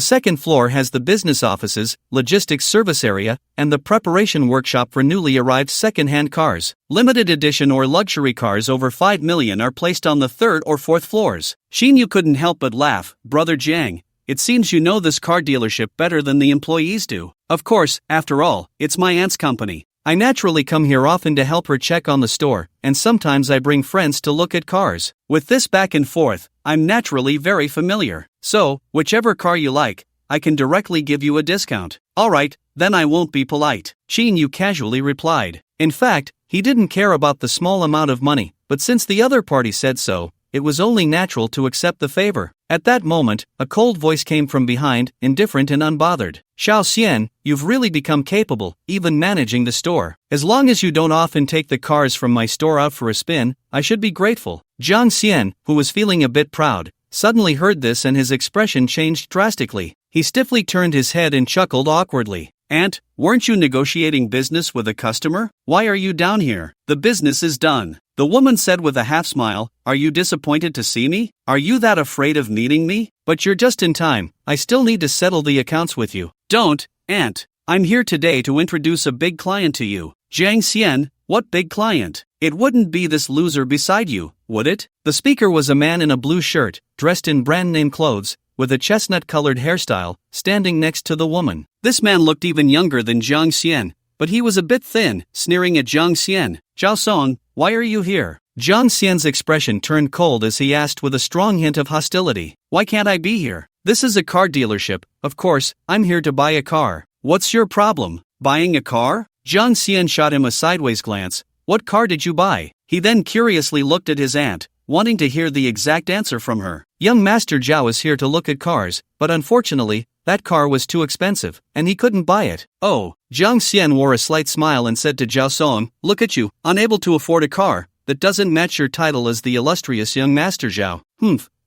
second floor has the business offices, logistics service area, and the preparation workshop for newly arrived second-hand cars. Limited edition or luxury cars over 5 million are placed on the third or fourth floors. Shin-yu couldn't help but laugh. Brother Jiang, it seems you know this car dealership better than the employees do. Of course, after all, it's my aunt's company. I naturally come here often to help her check on the store, and sometimes I bring friends to look at cars. With this back and forth, I'm naturally very familiar. So, whichever car you like, I can directly give you a discount. Alright, then I won't be polite. Shin-yu casually replied. In fact, he didn't care about the small amount of money, but since the other party said so, it was only natural to accept the favor. At that moment, a cold voice came from behind, indifferent and unbothered. Xiao Xian, you've really become capable, even managing the store. As long as you don't often take the cars from my store out for a spin, I should be grateful. Jiang Xian, who was feeling a bit proud, suddenly heard this and his expression changed drastically. He stiffly turned his head and chuckled awkwardly. Aunt, weren't you negotiating business with a customer? Why are you down here? The business is done. The woman said with a half smile, Are you disappointed to see me? Are you that afraid of meeting me? But you're just in time, I still need to settle the accounts with you. Don't, Aunt. I'm here today to introduce a big client to you. Jiang Xian, what big client? It wouldn't be this loser beside you, would it? The speaker was a man in a blue shirt, dressed in brand-name clothes, with a chestnut-colored hairstyle, standing next to the woman. This man looked even younger than Jiang Xian, but he was a bit thin, sneering at Jiang Xian. Zhao Song, why are you here? Jiang Xian's expression turned cold as he asked with a strong hint of hostility. Why can't I be here? This is a car dealership, of course, I'm here to buy a car. What's your problem? Buying a car? Jiang Xian shot him a sideways glance. What car did you buy? He then curiously looked at his aunt, wanting to hear the exact answer from her. Young Master Zhao is here to look at cars, but unfortunately, that car was too expensive, and he couldn't buy it. Oh, Jiang Xian wore a slight smile and said to Zhao Song, look at you, unable to afford a car that doesn't match your title as the illustrious young Master Zhao.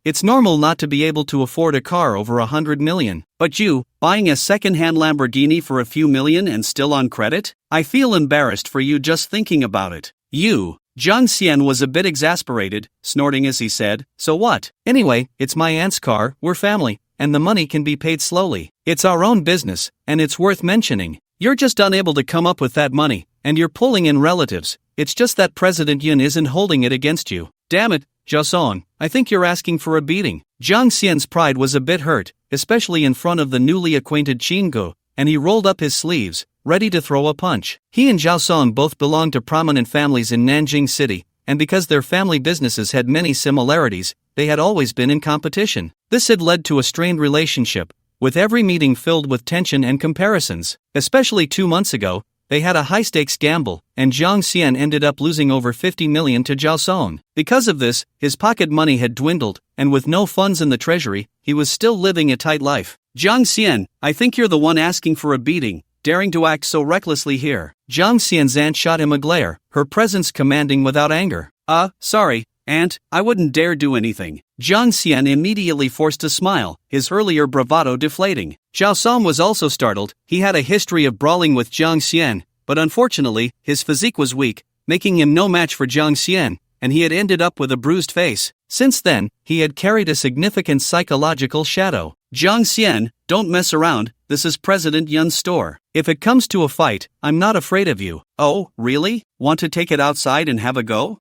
It's normal not to be able to afford a car over 100 million. But you, buying a second-hand Lamborghini for a few million and still on credit? I feel embarrassed for you just thinking about it. You. Jiang Xian was a bit exasperated, snorting as he said, so what? Anyway, it's my aunt's car, we're family, and the money can be paid slowly. It's our own business, and it's worth mentioning. You're just unable to come up with that money, and you're pulling in relatives. It's just that President Yun isn't holding it against you. Damn it, Zhao Song, I think you're asking for a beating. Jiang Xian's pride was a bit hurt, especially in front of the newly acquainted Qinggu, and he rolled up his sleeves, ready to throw a punch. He and Zhao Song both belonged to prominent families in Nanjing City, and because their family businesses had many similarities, they had always been in competition. This had led to a strained relationship, with every meeting filled with tension and comparisons. Especially 2 months ago, they had a high-stakes gamble, and Jiang Xian ended up losing over 50 million to Zhao Song. Because of this, his pocket money had dwindled, and with no funds in the treasury, he was still living a tight life. Jiang Xian, I think you're the one asking for a beating, daring to act so recklessly here. Jiang Xian's aunt shot him a glare, her presence commanding without anger. Sorry, aunt, I wouldn't dare do anything. Jiang Xian immediately forced a smile, his earlier bravado deflating. Zhao Song was also startled. He had a history of brawling with Jiang Xian, but unfortunately, his physique was weak, making him no match for Jiang Xian, and he had ended up with a bruised face. Since then, he had carried a significant psychological shadow. Jiang Xian, don't mess around, this is President Yun's store. If it comes to a fight, I'm not afraid of you. Oh, really? Want to take it outside and have a go?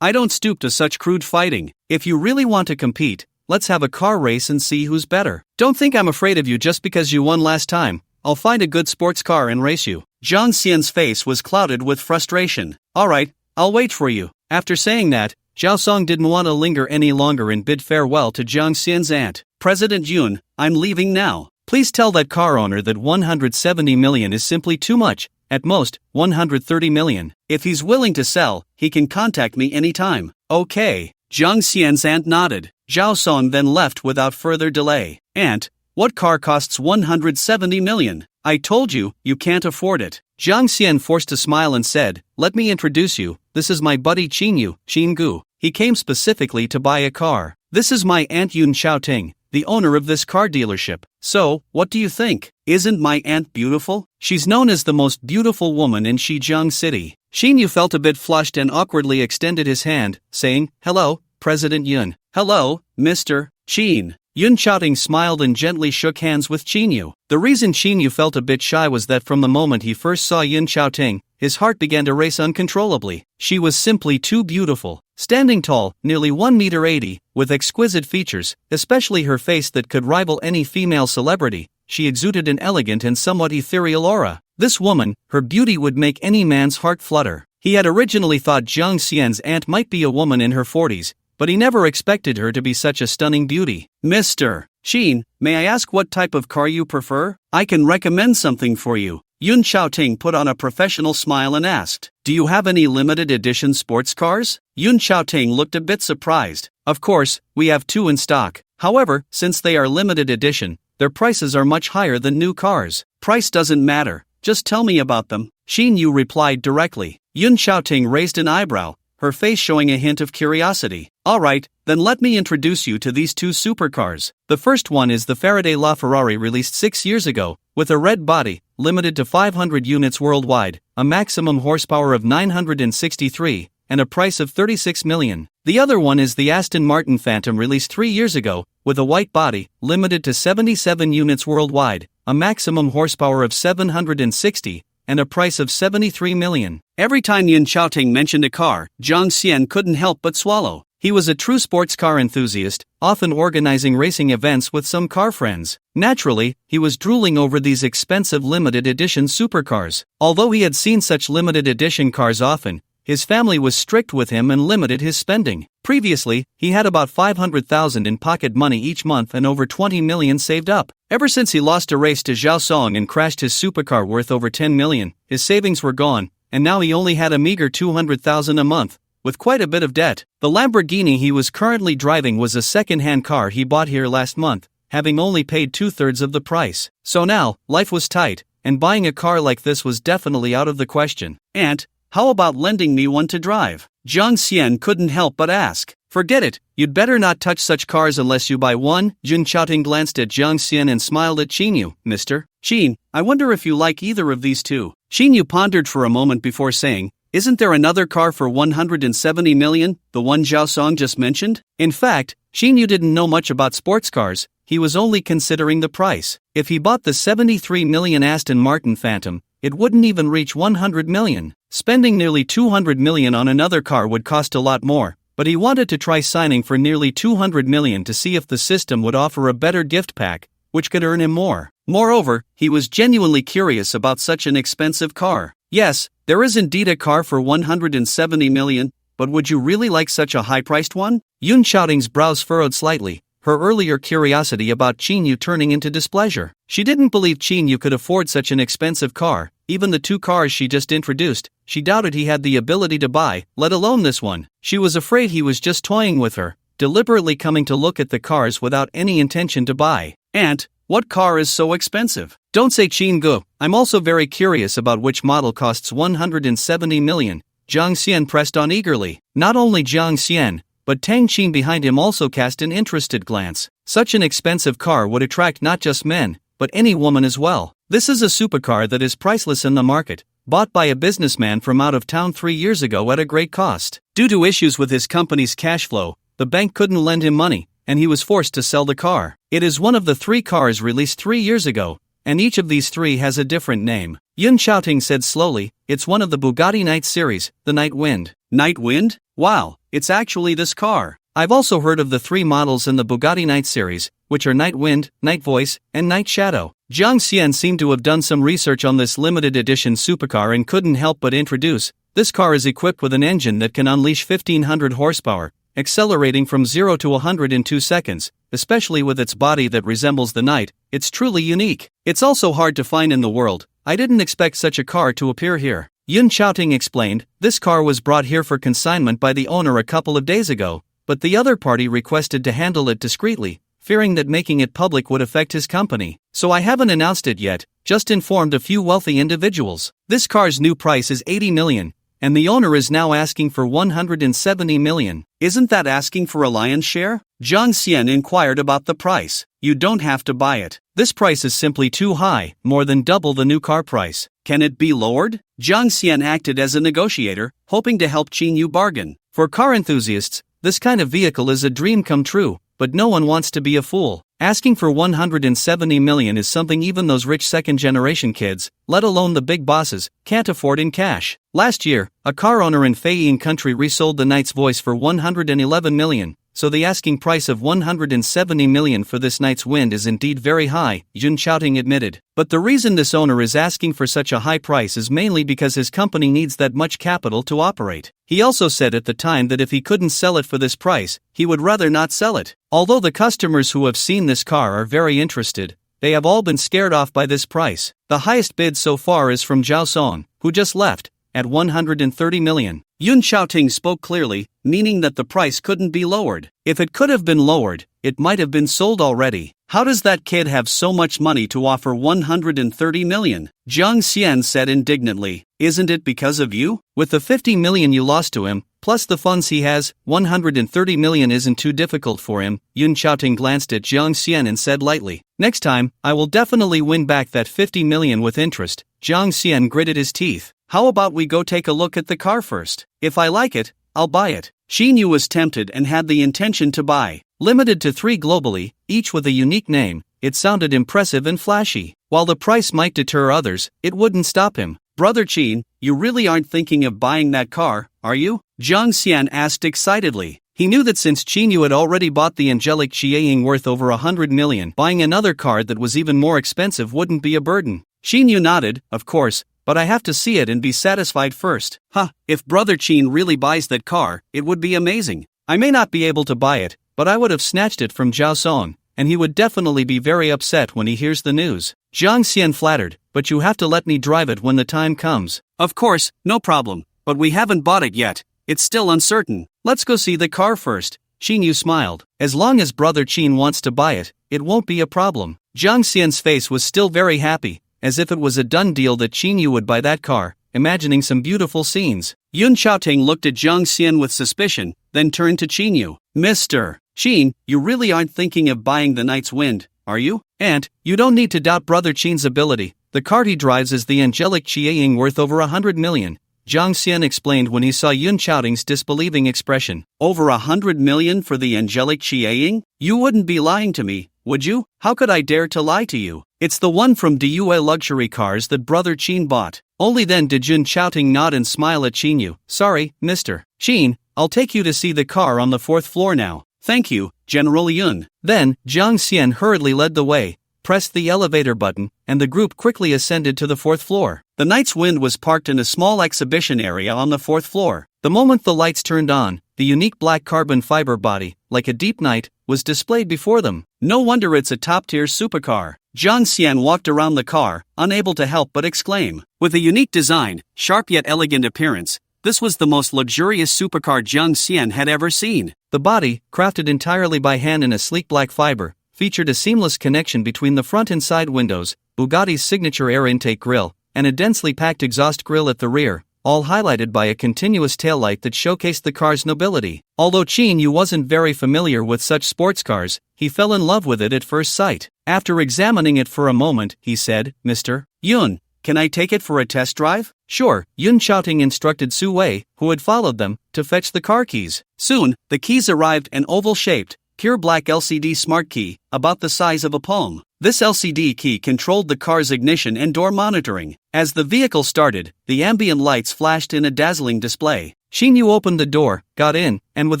I don't stoop to such crude fighting. If you really want to compete, let's have a car race and see who's better. Don't think I'm afraid of you just because you won last time. I'll find a good sports car and race you. Jiang Xian's face was clouded with frustration. Alright, I'll wait for you. After saying that, Zhao Song didn't want to linger any longer and bid farewell to Jiang Xian's aunt. President Yun, I'm leaving now. Please tell that car owner that 170 million is simply too much. At most, 130 million. If he's willing to sell, he can contact me anytime. Okay. Jiang Xian's aunt nodded. Zhao Song then left without further delay. Aunt, what car costs 170 million? I told you, you can't afford it. Jiang Xian forced a smile and said, let me introduce you, this is my buddy Qinggu. He came specifically to buy a car. This is my aunt Yun Xiaoting, the owner of this car dealership. So, what do you think? Isn't my aunt beautiful? She's known as the most beautiful woman in Shijiang City. Xinyu felt a bit flushed and awkwardly extended his hand, saying, hello, President Yun. Hello, Mr. Chin. Yun Chaoting smiled and gently shook hands with Chinyu. The reason Chinyu felt a bit shy was that from the moment he first saw Yun Chaoting, his heart began to race uncontrollably. She was simply too beautiful. Standing tall, nearly 1.80 meters, with exquisite features, especially her face that could rival any female celebrity, she exuded an elegant and somewhat ethereal aura. This woman, her beauty would make any man's heart flutter. He had originally thought Jiang Xian's aunt might be a woman in her 40s, but he never expected her to be such a stunning beauty. Mr. Chin, may I ask what type of car you prefer? I can recommend something for you. Yun Chaoting put on a professional smile and asked, do you have any limited edition sports cars? Yun Chaoting looked a bit surprised. Of course, we have 2 in stock. However, since they are limited edition, their prices are much higher than new cars. Price doesn't matter, just tell me about them. Chin Yu replied directly. Yun Chaoting raised an eyebrow, her face showing a hint of curiosity. Alright, then let me introduce you to these 2 supercars. The first one is the Faraday LaFerrari released 6 years ago, with a red body, limited to 500 units worldwide, a maximum horsepower of 963, and a price of 36 million. The other one is the Aston Martin Phantom released 3 years ago, with a white body, limited to 77 units worldwide, a maximum horsepower of 760, and a price of 73 million. Every time Yun Chaoting mentioned a car, Jiang Xian couldn't help but swallow. He was a true sports car enthusiast, often organizing racing events with some car friends. Naturally, he was drooling over these expensive limited edition supercars. Although he had seen such limited edition cars often, his family was strict with him and limited his spending. Previously, he had about 500,000 in pocket money each month and over 20 million saved up. Ever since he lost a race to Zhao Song and crashed his supercar worth over 10 million, his savings were gone, and now he only had a meager 200,000 a month, with quite a bit of debt. The Lamborghini he was currently driving was a second-hand car he bought here last month, having only paid 2/3 of the price. So now, life was tight, and buying a car like this was definitely out of the question. Aunt, how about lending me one to drive? Jiang Xian couldn't help but ask. Forget it, you'd better not touch such cars unless you buy one. Yun Chaoting glanced at Jiang Xian and smiled at Chinyu. Mr. Chin, I wonder if you like either of these 2. Chinyu pondered for a moment before saying, isn't there another car for 170 million, the one Zhao Song just mentioned? In fact, Chinyu didn't know much about sports cars, he was only considering the price. If he bought the 73 million Aston Martin Phantom, it wouldn't even reach 100 million. Spending nearly 200 million on another car would cost a lot more, but he wanted to try signing for nearly 200 million to see if the system would offer a better gift pack, which could earn him more. Moreover, he was genuinely curious about such an expensive car. Yes, there is indeed a car for 170 million, but would you really like such a high-priced one? Yun Chaoting's brows furrowed slightly, her earlier curiosity about Chinyu turning into displeasure. She didn't believe Chinyu could afford such an expensive car. Even the 2 cars she just introduced, she doubted he had the ability to buy, let alone this one. She was afraid he was just toying with her, deliberately coming to look at the cars without any intention to buy. Aunt, what car is so expensive? Don't say Chin-gu, I'm also very curious about which model costs 170 million. Jiang Xian pressed on eagerly. Not only Jiang Xian, but Tang Qin behind him also cast an interested glance. Such an expensive car would attract not just men, but any woman as well. This is a supercar that is priceless in the market, bought by a businessman from out of town 3 years ago at a great cost. Due to issues with his company's cash flow, the bank couldn't lend him money, and he was forced to sell the car. It is one of the 3 cars released 3 years ago, and each of these 3 has a different name. Yun Chaoting said slowly, it's one of the Bugatti Night series, the Night Wind. Night Wind? Wow, it's actually this car. I've also heard of the 3 models in the Bugatti Night series, which are Night Wind, Night Voice, and Night Shadow. Jiang Xian seemed to have done some research on this limited edition supercar and couldn't help but introduce, this car is equipped with an engine that can unleash 1500 horsepower, accelerating from 0 to 100 in 2 seconds, especially with its body that resembles the night. It's truly unique. It's also hard to find in the world. I didn't expect such a car to appear here. Yun Chaoting explained, this car was brought here for consignment by the owner a couple of days ago, but the other party requested to handle it discreetly, fearing that making it public would affect his company. So I haven't announced it yet, just informed a few wealthy individuals. This car's new price is 80 million, and the owner is now asking for 170 million. Isn't that asking for a lion's share? Jiang Xian inquired about the price. You don't have to buy it. This price is simply too high, more than double the new car price. Can it be lowered? Jiang Xian acted as a negotiator, hoping to help Chinyu bargain. For car enthusiasts, this kind of vehicle is a dream come true, but no one wants to be a fool. Asking for 170 million is something even those rich second-generation kids, let alone the big bosses, can't afford in cash. Last year, a car owner in Feiyin country resold the Knight's Voice for 111 million, so the asking price of 170 million for this Knight's Wind is indeed very high, Yun Xiaoting admitted. But the reason this owner is asking for such a high price is mainly because his company needs that much capital to operate. He also said at the time that if he couldn't sell it for this price, he would rather not sell it. Although the customers who have seen this car are very interested, they have all been scared off by this price. The highest bid so far is from Zhao Song, who just left, at 130 million. Yun Xiaoting spoke clearly, meaning that the price couldn't be lowered. If it could have been lowered, it might have been sold already. How does that kid have so much money to offer 130 million? Jiang Xian said indignantly. Isn't it because of you? With the 50 million you lost to him, plus the funds he has, 130 million isn't too difficult for him. Yun Xiaoting glanced at Jiang Xian and said lightly, next time, I will definitely win back that 50 million with interest. Jiang Xian gritted his teeth. How about we go take a look at the car first? If I like it, I'll buy it. Xinyu was tempted and had the intention to buy. Limited to 3 globally, each with a unique name, it sounded impressive and flashy. While the price might deter others, it wouldn't stop him. Brother Qin, you really aren't thinking of buying that car, are you? Jiang Xian asked excitedly. He knew that since Xinyu had already bought the angelic Qiaying worth over 100 million, buying another car that was even more expensive wouldn't be a burden. Xinyu nodded, of course, but I have to see it and be satisfied first. If Brother Qin really buys that car, it would be amazing. I may not be able to buy it, but I would have snatched it from Zhao Song, and he would definitely be very upset when he hears the news. Jiang Xian flattered, but you have to let me drive it when the time comes. Of course, no problem, but we haven't bought it yet. It's still uncertain. Let's go see the car first. Xinyu smiled. As long as Brother Qin wants to buy it, it won't be a problem. Jiang Xian's face was still very happy, as if it was a done deal that Xinyu would buy that car, imagining some beautiful scenes. Yun Xiaoting looked at Jiang Xian with suspicion, then turned to Xinyu. Mr. Qin, you really aren't thinking of buying the Knight's Wind, are you? And, you don't need to doubt Brother Qin's ability. The car he drives is the angelic Qiaying worth over 100 million. Jiang Xian explained when he saw Yun Xiaoting's disbelieving expression. Over 100 million for the angelic Qiaying? You wouldn't be lying to me, would you? How could I dare to lie to you? It's the one from DUA Luxury Cars that Brother Qin bought. Only then did Yun Xiaoting nod and smile at Xinyu. Sorry, Mr. Qin, I'll take you to see the car on the 4th floor now. Thank you, General Yun. Then, Jiang Xian hurriedly led the way, pressed the elevator button, and the group quickly ascended to the 4th floor. The Knight's Wind was parked in a small exhibition area on the 4th floor. The moment the lights turned on, the unique black carbon fiber body, like a deep night, was displayed before them. No wonder it's a top-tier supercar. Jiang Xian walked around the car, unable to help but exclaim. With a unique design, sharp yet elegant appearance, this was the most luxurious supercar Jiang Xian had ever seen. The body, crafted entirely by hand in a sleek black fiber, featured a seamless connection between the front and side windows, Bugatti's signature air intake grille, and a densely packed exhaust grille at the rear, all highlighted by a continuous taillight that showcased the car's nobility. Although Qin Yu wasn't very familiar with such sports cars, he fell in love with it at first sight. After examining it for a moment, he said, Mr. Yun, can I take it for a test drive? Sure, Yun Xiaoting instructed Su Wei, who had followed them, to fetch the car keys. Soon, the keys arrived, an oval-shaped, pure black LCD smart key, about the size of a palm. This LCD key controlled the car's ignition and door monitoring. As the vehicle started, the ambient lights flashed in a dazzling display. Xinyu opened the door, got in, and with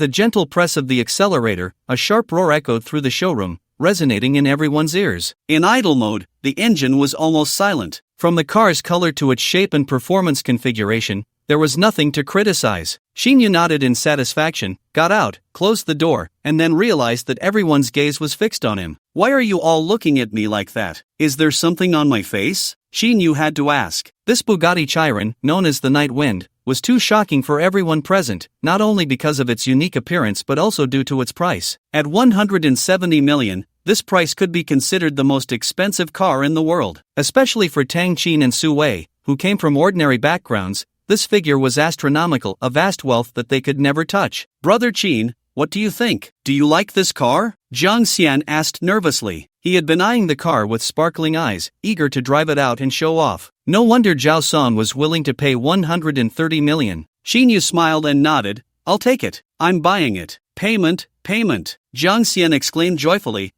a gentle press of the accelerator, a sharp roar echoed through the showroom, resonating in everyone's ears. In idle mode, the engine was almost silent. From the car's color to its shape and performance configuration, there was nothing to criticize. Xinyu nodded in satisfaction, got out, closed the door, and then realized that everyone's gaze was fixed on him. Why are you all looking at me like that? Is there something on my face? Xinyu had to ask. This Bugatti Chiron, known as the Night Wind, was too shocking for everyone present, not only because of its unique appearance but also due to its price. At 170 million, this price could be considered the most expensive car in the world. Especially for Tang Qin and Su Wei, who came from ordinary backgrounds, this figure was astronomical, a vast wealth that they could never touch. Brother Qin, what do you think? Do you like this car? Jiang Xian asked nervously. He had been eyeing the car with sparkling eyes, eager to drive it out and show off. No wonder Zhao Song was willing to pay 130 million. Xinyu smiled and nodded. I'll take it. I'm buying it. Payment, Payment. Jiang Xian exclaimed joyfully,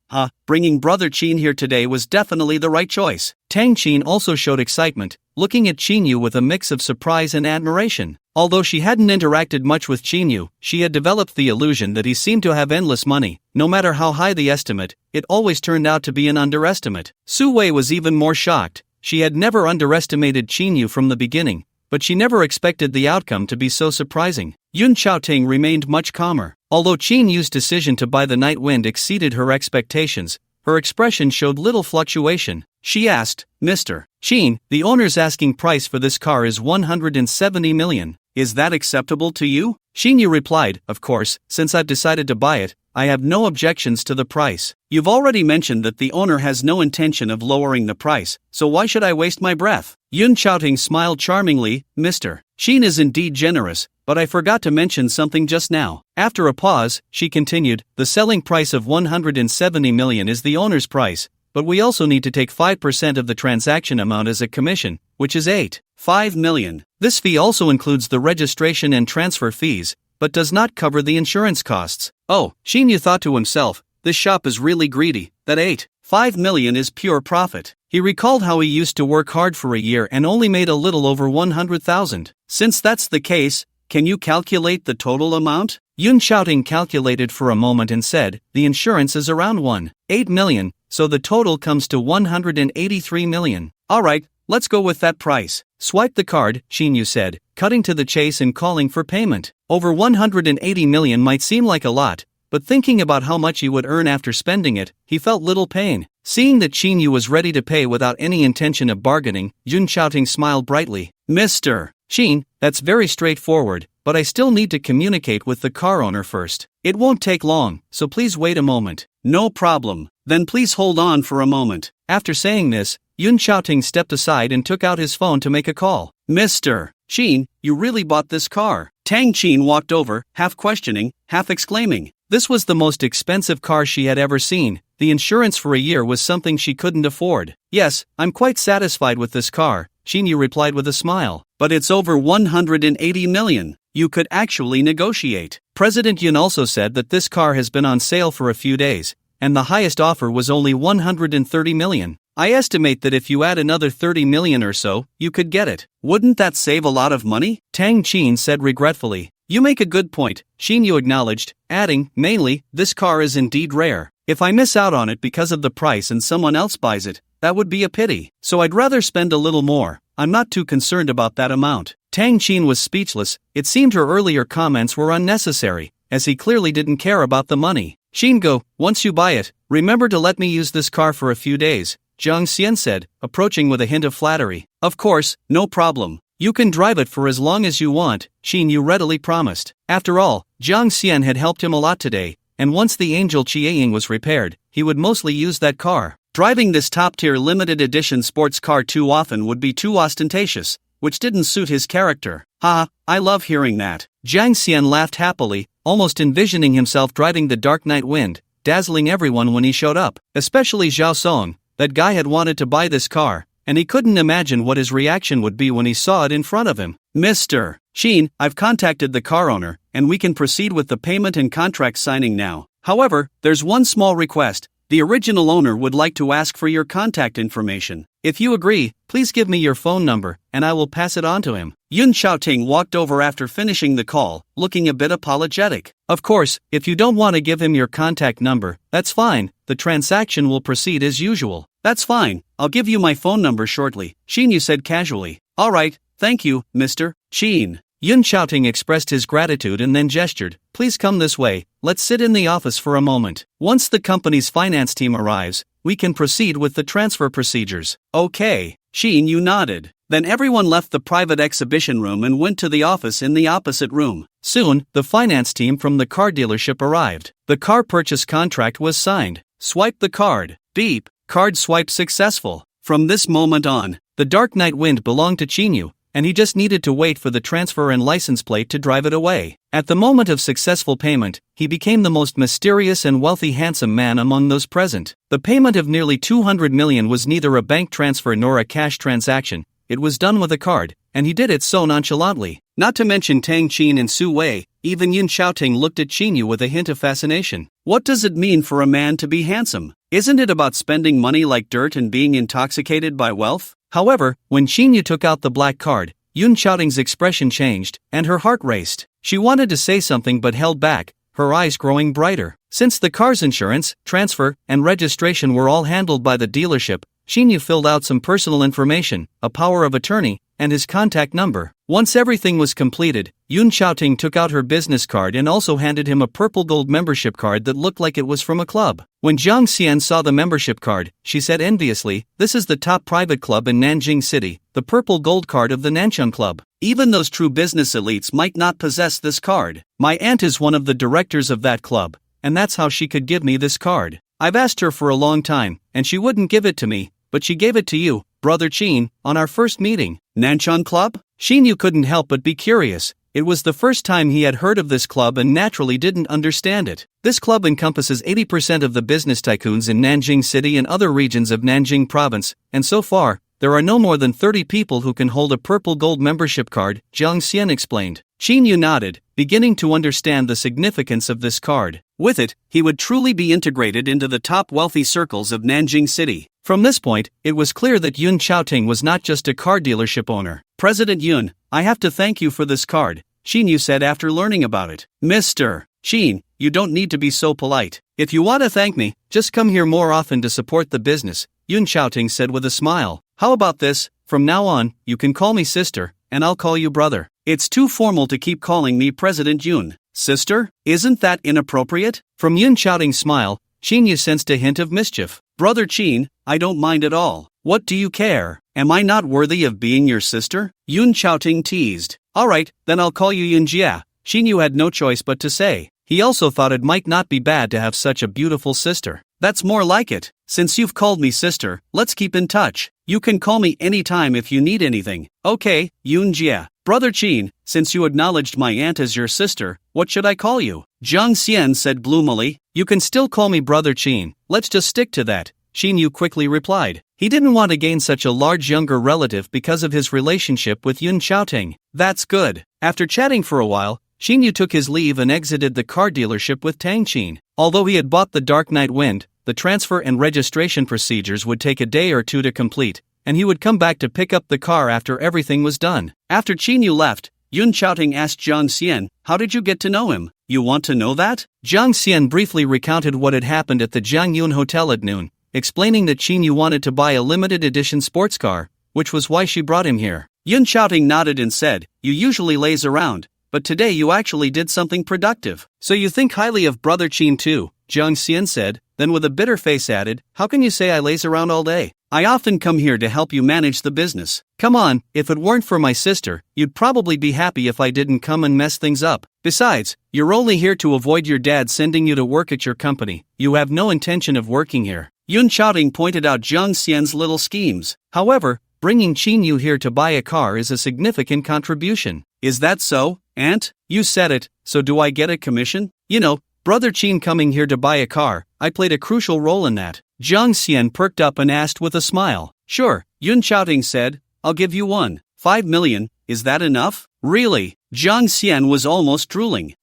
bringing brother Qin here today was definitely the right choice. Tang Qin also showed excitement, looking at Qinyu with a mix of surprise and admiration. Although she hadn't interacted much with Qinyu, she had developed the illusion that he seemed to have endless money. No matter how high the estimate, it always turned out to be an underestimate. Su Wei was even more shocked. She had never underestimated Qinyu from the beginning, but she never expected the outcome to be so surprising. Yun Xiaoting remained much calmer. Although Qinyu's decision to buy the Night Wind exceeded her expectations, her expression showed little fluctuation. She asked, Mr. Qin, the owner's asking price for this car is 170 million. Is that acceptable to you? Qinyu replied, of course, since I've decided to buy it, I have no objections to the price. You've already mentioned that the owner has no intention of lowering the price, so why should I waste my breath? Yun Xiaoting smiled charmingly, Mr. Qin is indeed generous, but I forgot to mention something just now. After a pause, she continued, the selling price of 170 million is the owner's price, but we also need to take 5% of the transaction amount as a commission, which is 8.5 million. This fee also includes the registration and transfer fees, but does not cover the insurance costs. Oh, Qinyu thought to himself, this shop is really greedy, that 8.5 million is pure profit. He recalled how he used to work hard for a year and only made a little over 100,000. Since that's the case, can you calculate the total amount? Yun Xiaoting calculated for a moment and said, the insurance is around 1.8 million, so the total comes to 183 million. Alright, let's go with that price. Swipe the card, Qinyu said, cutting to the chase and calling for payment. Over 180 million might seem like a lot, but thinking about how much he would earn after spending it, he felt little pain. Seeing that Qinyu was ready to pay without any intention of bargaining, Yun Xiaoting smiled brightly. Mr. Qin, that's very straightforward, but I still need to communicate with the car owner first. It won't take long, so please wait a moment. No problem. Then please hold on for a moment. After saying this, Yun Xiaoting stepped aside and took out his phone to make a call. Mr. Qin, you really bought this car? Tang Qin walked over, half questioning, half exclaiming. This was the most expensive car she had ever seen. The insurance for a year was something she couldn't afford. Yes, I'm quite satisfied with this car, Qinyu replied with a smile. But it's over 180 million. You could actually negotiate. President Yun also said that this car has been on sale for a few days, and the highest offer was only 130 million. I estimate that if you add another 30 million or so, you could get it. Wouldn't that save a lot of money? Tang Qin said regretfully. You make a good point, Qinyu acknowledged, adding, mainly, this car is indeed rare. If I miss out on it because of the price and someone else buys it, that would be a pity. So I'd rather spend a little more. I'm not too concerned about that amount. Tang Qin was speechless. It seemed her earlier comments were unnecessary, as he clearly didn't care about the money. Qingo, once you buy it, remember to let me use this car for a few days, Jiang Xian said, approaching with a hint of flattery. Of course, no problem. You can drive it for as long as you want, Qinyu readily promised. After all, Jiang Xian had helped him a lot today, and once the Angel Chieying was repaired, he would mostly use that car. Driving this top-tier limited edition sports car too often would be too ostentatious, which didn't suit his character. I love hearing that. Jiang Xian laughed happily, almost envisioning himself driving the Dark Night Wind, dazzling everyone when he showed up, especially Zhao Song. That guy had wanted to buy this car, and he couldn't imagine what his reaction would be when he saw it in front of him. Mr. Qin, I've contacted the car owner, and we can proceed with the payment and contract signing now. However, there's one small request. The original owner would like to ask for your contact information. If you agree, please give me your phone number, and I will pass it on to him. Yun Xiaoting walked over after finishing the call, looking a bit apologetic. Of course, if you don't want to give him your contact number, that's fine. The transaction will proceed as usual. That's fine. I'll give you my phone number shortly, Qinyu said casually. Alright, thank you, Mr. Qin. Yun Xiaoting expressed his gratitude and then gestured, please come this way, let's sit in the office for a moment. Once the company's finance team arrives, we can proceed with the transfer procedures. Okay, Qinyu nodded. Then everyone left the private exhibition room and went to the office in the opposite room. Soon, the finance team from the car dealership arrived. The car purchase contract was signed. Swipe the card. Beep, card swipe successful. From this moment on, the Dark Night Wind belonged to Qinyu, and he just needed to wait for the transfer and license plate to drive it away. At the moment of successful payment, he became the most mysterious and wealthy handsome man among those present. The payment of nearly 200 million was neither a bank transfer nor a cash transaction, it was done with a card, and he did it so nonchalantly. Not to mention Tang Qin and Su Wei, even Yun Xiaoting looked at Qinyu with a hint of fascination. What does it mean for a man to be handsome? Isn't it about spending money like dirt and being intoxicated by wealth? However, when Qinyu took out the black card, Yun Xiaoting's expression changed, and her heart raced. She wanted to say something but held back, her eyes growing brighter. Since the car's insurance, transfer, and registration were all handled by the dealership, Qinyu filled out some personal information, a power of attorney, and his contact number. Once everything was completed, Yun Xiaoting took out her business card and also handed him a purple gold membership card that looked like it was from a club. When Jiang Xian saw the membership card, she said enviously, "This is the top private club in Nanjing City, the purple gold card of the Nanchun Club. Even those true business elites might not possess this card. My aunt is one of the directors of that club, and that's how she could give me this card. I've asked her for a long time, and she wouldn't give it to me, but she gave it to you, Brother Qin, on our first meeting." Nanchun Club? Xinyu couldn't help but be curious. It was the first time he had heard of this club and naturally didn't understand it. This club encompasses 80% of the business tycoons in Nanjing City and other regions of Nanjing Province, and so far, there are no more than 30 people who can hold a purple gold membership card, Jiang Xian explained. Qinyu nodded, beginning to understand the significance of this card. With it, he would truly be integrated into the top wealthy circles of Nanjing City. From this point, it was clear that Yun Xiaoting was not just a car dealership owner. "President Yun, I have to thank you for this card," Qinyu said after learning about it. "Mr. Qin, you don't need to be so polite. If you want to thank me, just come here more often to support the business," Yun Xiaoting said with a smile. "How about this? From now on, you can call me sister, and I'll call you brother. It's too formal to keep calling me President Yun." "Sister? Isn't that inappropriate?" From Yun Xiaoting's smile, Qinyu sensed a hint of mischief. "Brother Qin, I don't mind at all. What do you care? Am I not worthy of being your sister?" Yun Xiaoting teased. "Alright, then I'll call you Yun Jia." Qinyu had no choice but to say. He also thought it might not be bad to have such a beautiful sister. "That's more like it. Since you've called me sister, let's keep in touch. You can call me anytime if you need anything." "Okay, Yun Jia." "Brother Qin, since you acknowledged my aunt as your sister, what should I call you?" Jiang Xian said gloomily. "You can still call me Brother Qin, let's just stick to that," Qinyu quickly replied. He didn't want to gain such a large younger relative because of his relationship with Yun Xiaoting. "That's good." After chatting for a while, Qinyu took his leave and exited the car dealership with Tang Qin. Although he had bought the Dark Night Wind, the transfer and registration procedures would take a day or two to complete, and he would come back to pick up the car after everything was done. After Qinyu left, Yun Xiaoting asked Jiang Xian, "How did you get to know him? You want to know that?" Jiang Xian briefly recounted what had happened at the Jiangyun Hotel at noon, explaining that Qinyu wanted to buy a limited edition sports car, which was why she brought him here. Yun Xiaoting nodded and said, "You usually laze around, but today you actually did something productive. So you think highly of Brother Qin too," Jiang Xian said, then with a bitter face added, "How can you say I laze around all day? I often come here to help you manage the business. Come on, if it weren't for my sister, you'd probably be happy if I didn't come and mess things up. Besides, you're only here to avoid your dad sending you to work at your company. You have no intention of working here." Yun Xiaoting pointed out Jiang Xian's little schemes. "However, bringing Qinyu here to buy a car is a significant contribution." "Is that so, Aunt? You said it, so do I get a commission?" "You know, Brother Qin coming here to buy a car, I played a crucial role in that." Jiang Xian perked up and asked with a smile. "Sure," Yun Xiaoting said, "I'll give you 1.5 million, is that enough?" "Really?" Jiang Xian was almost drooling.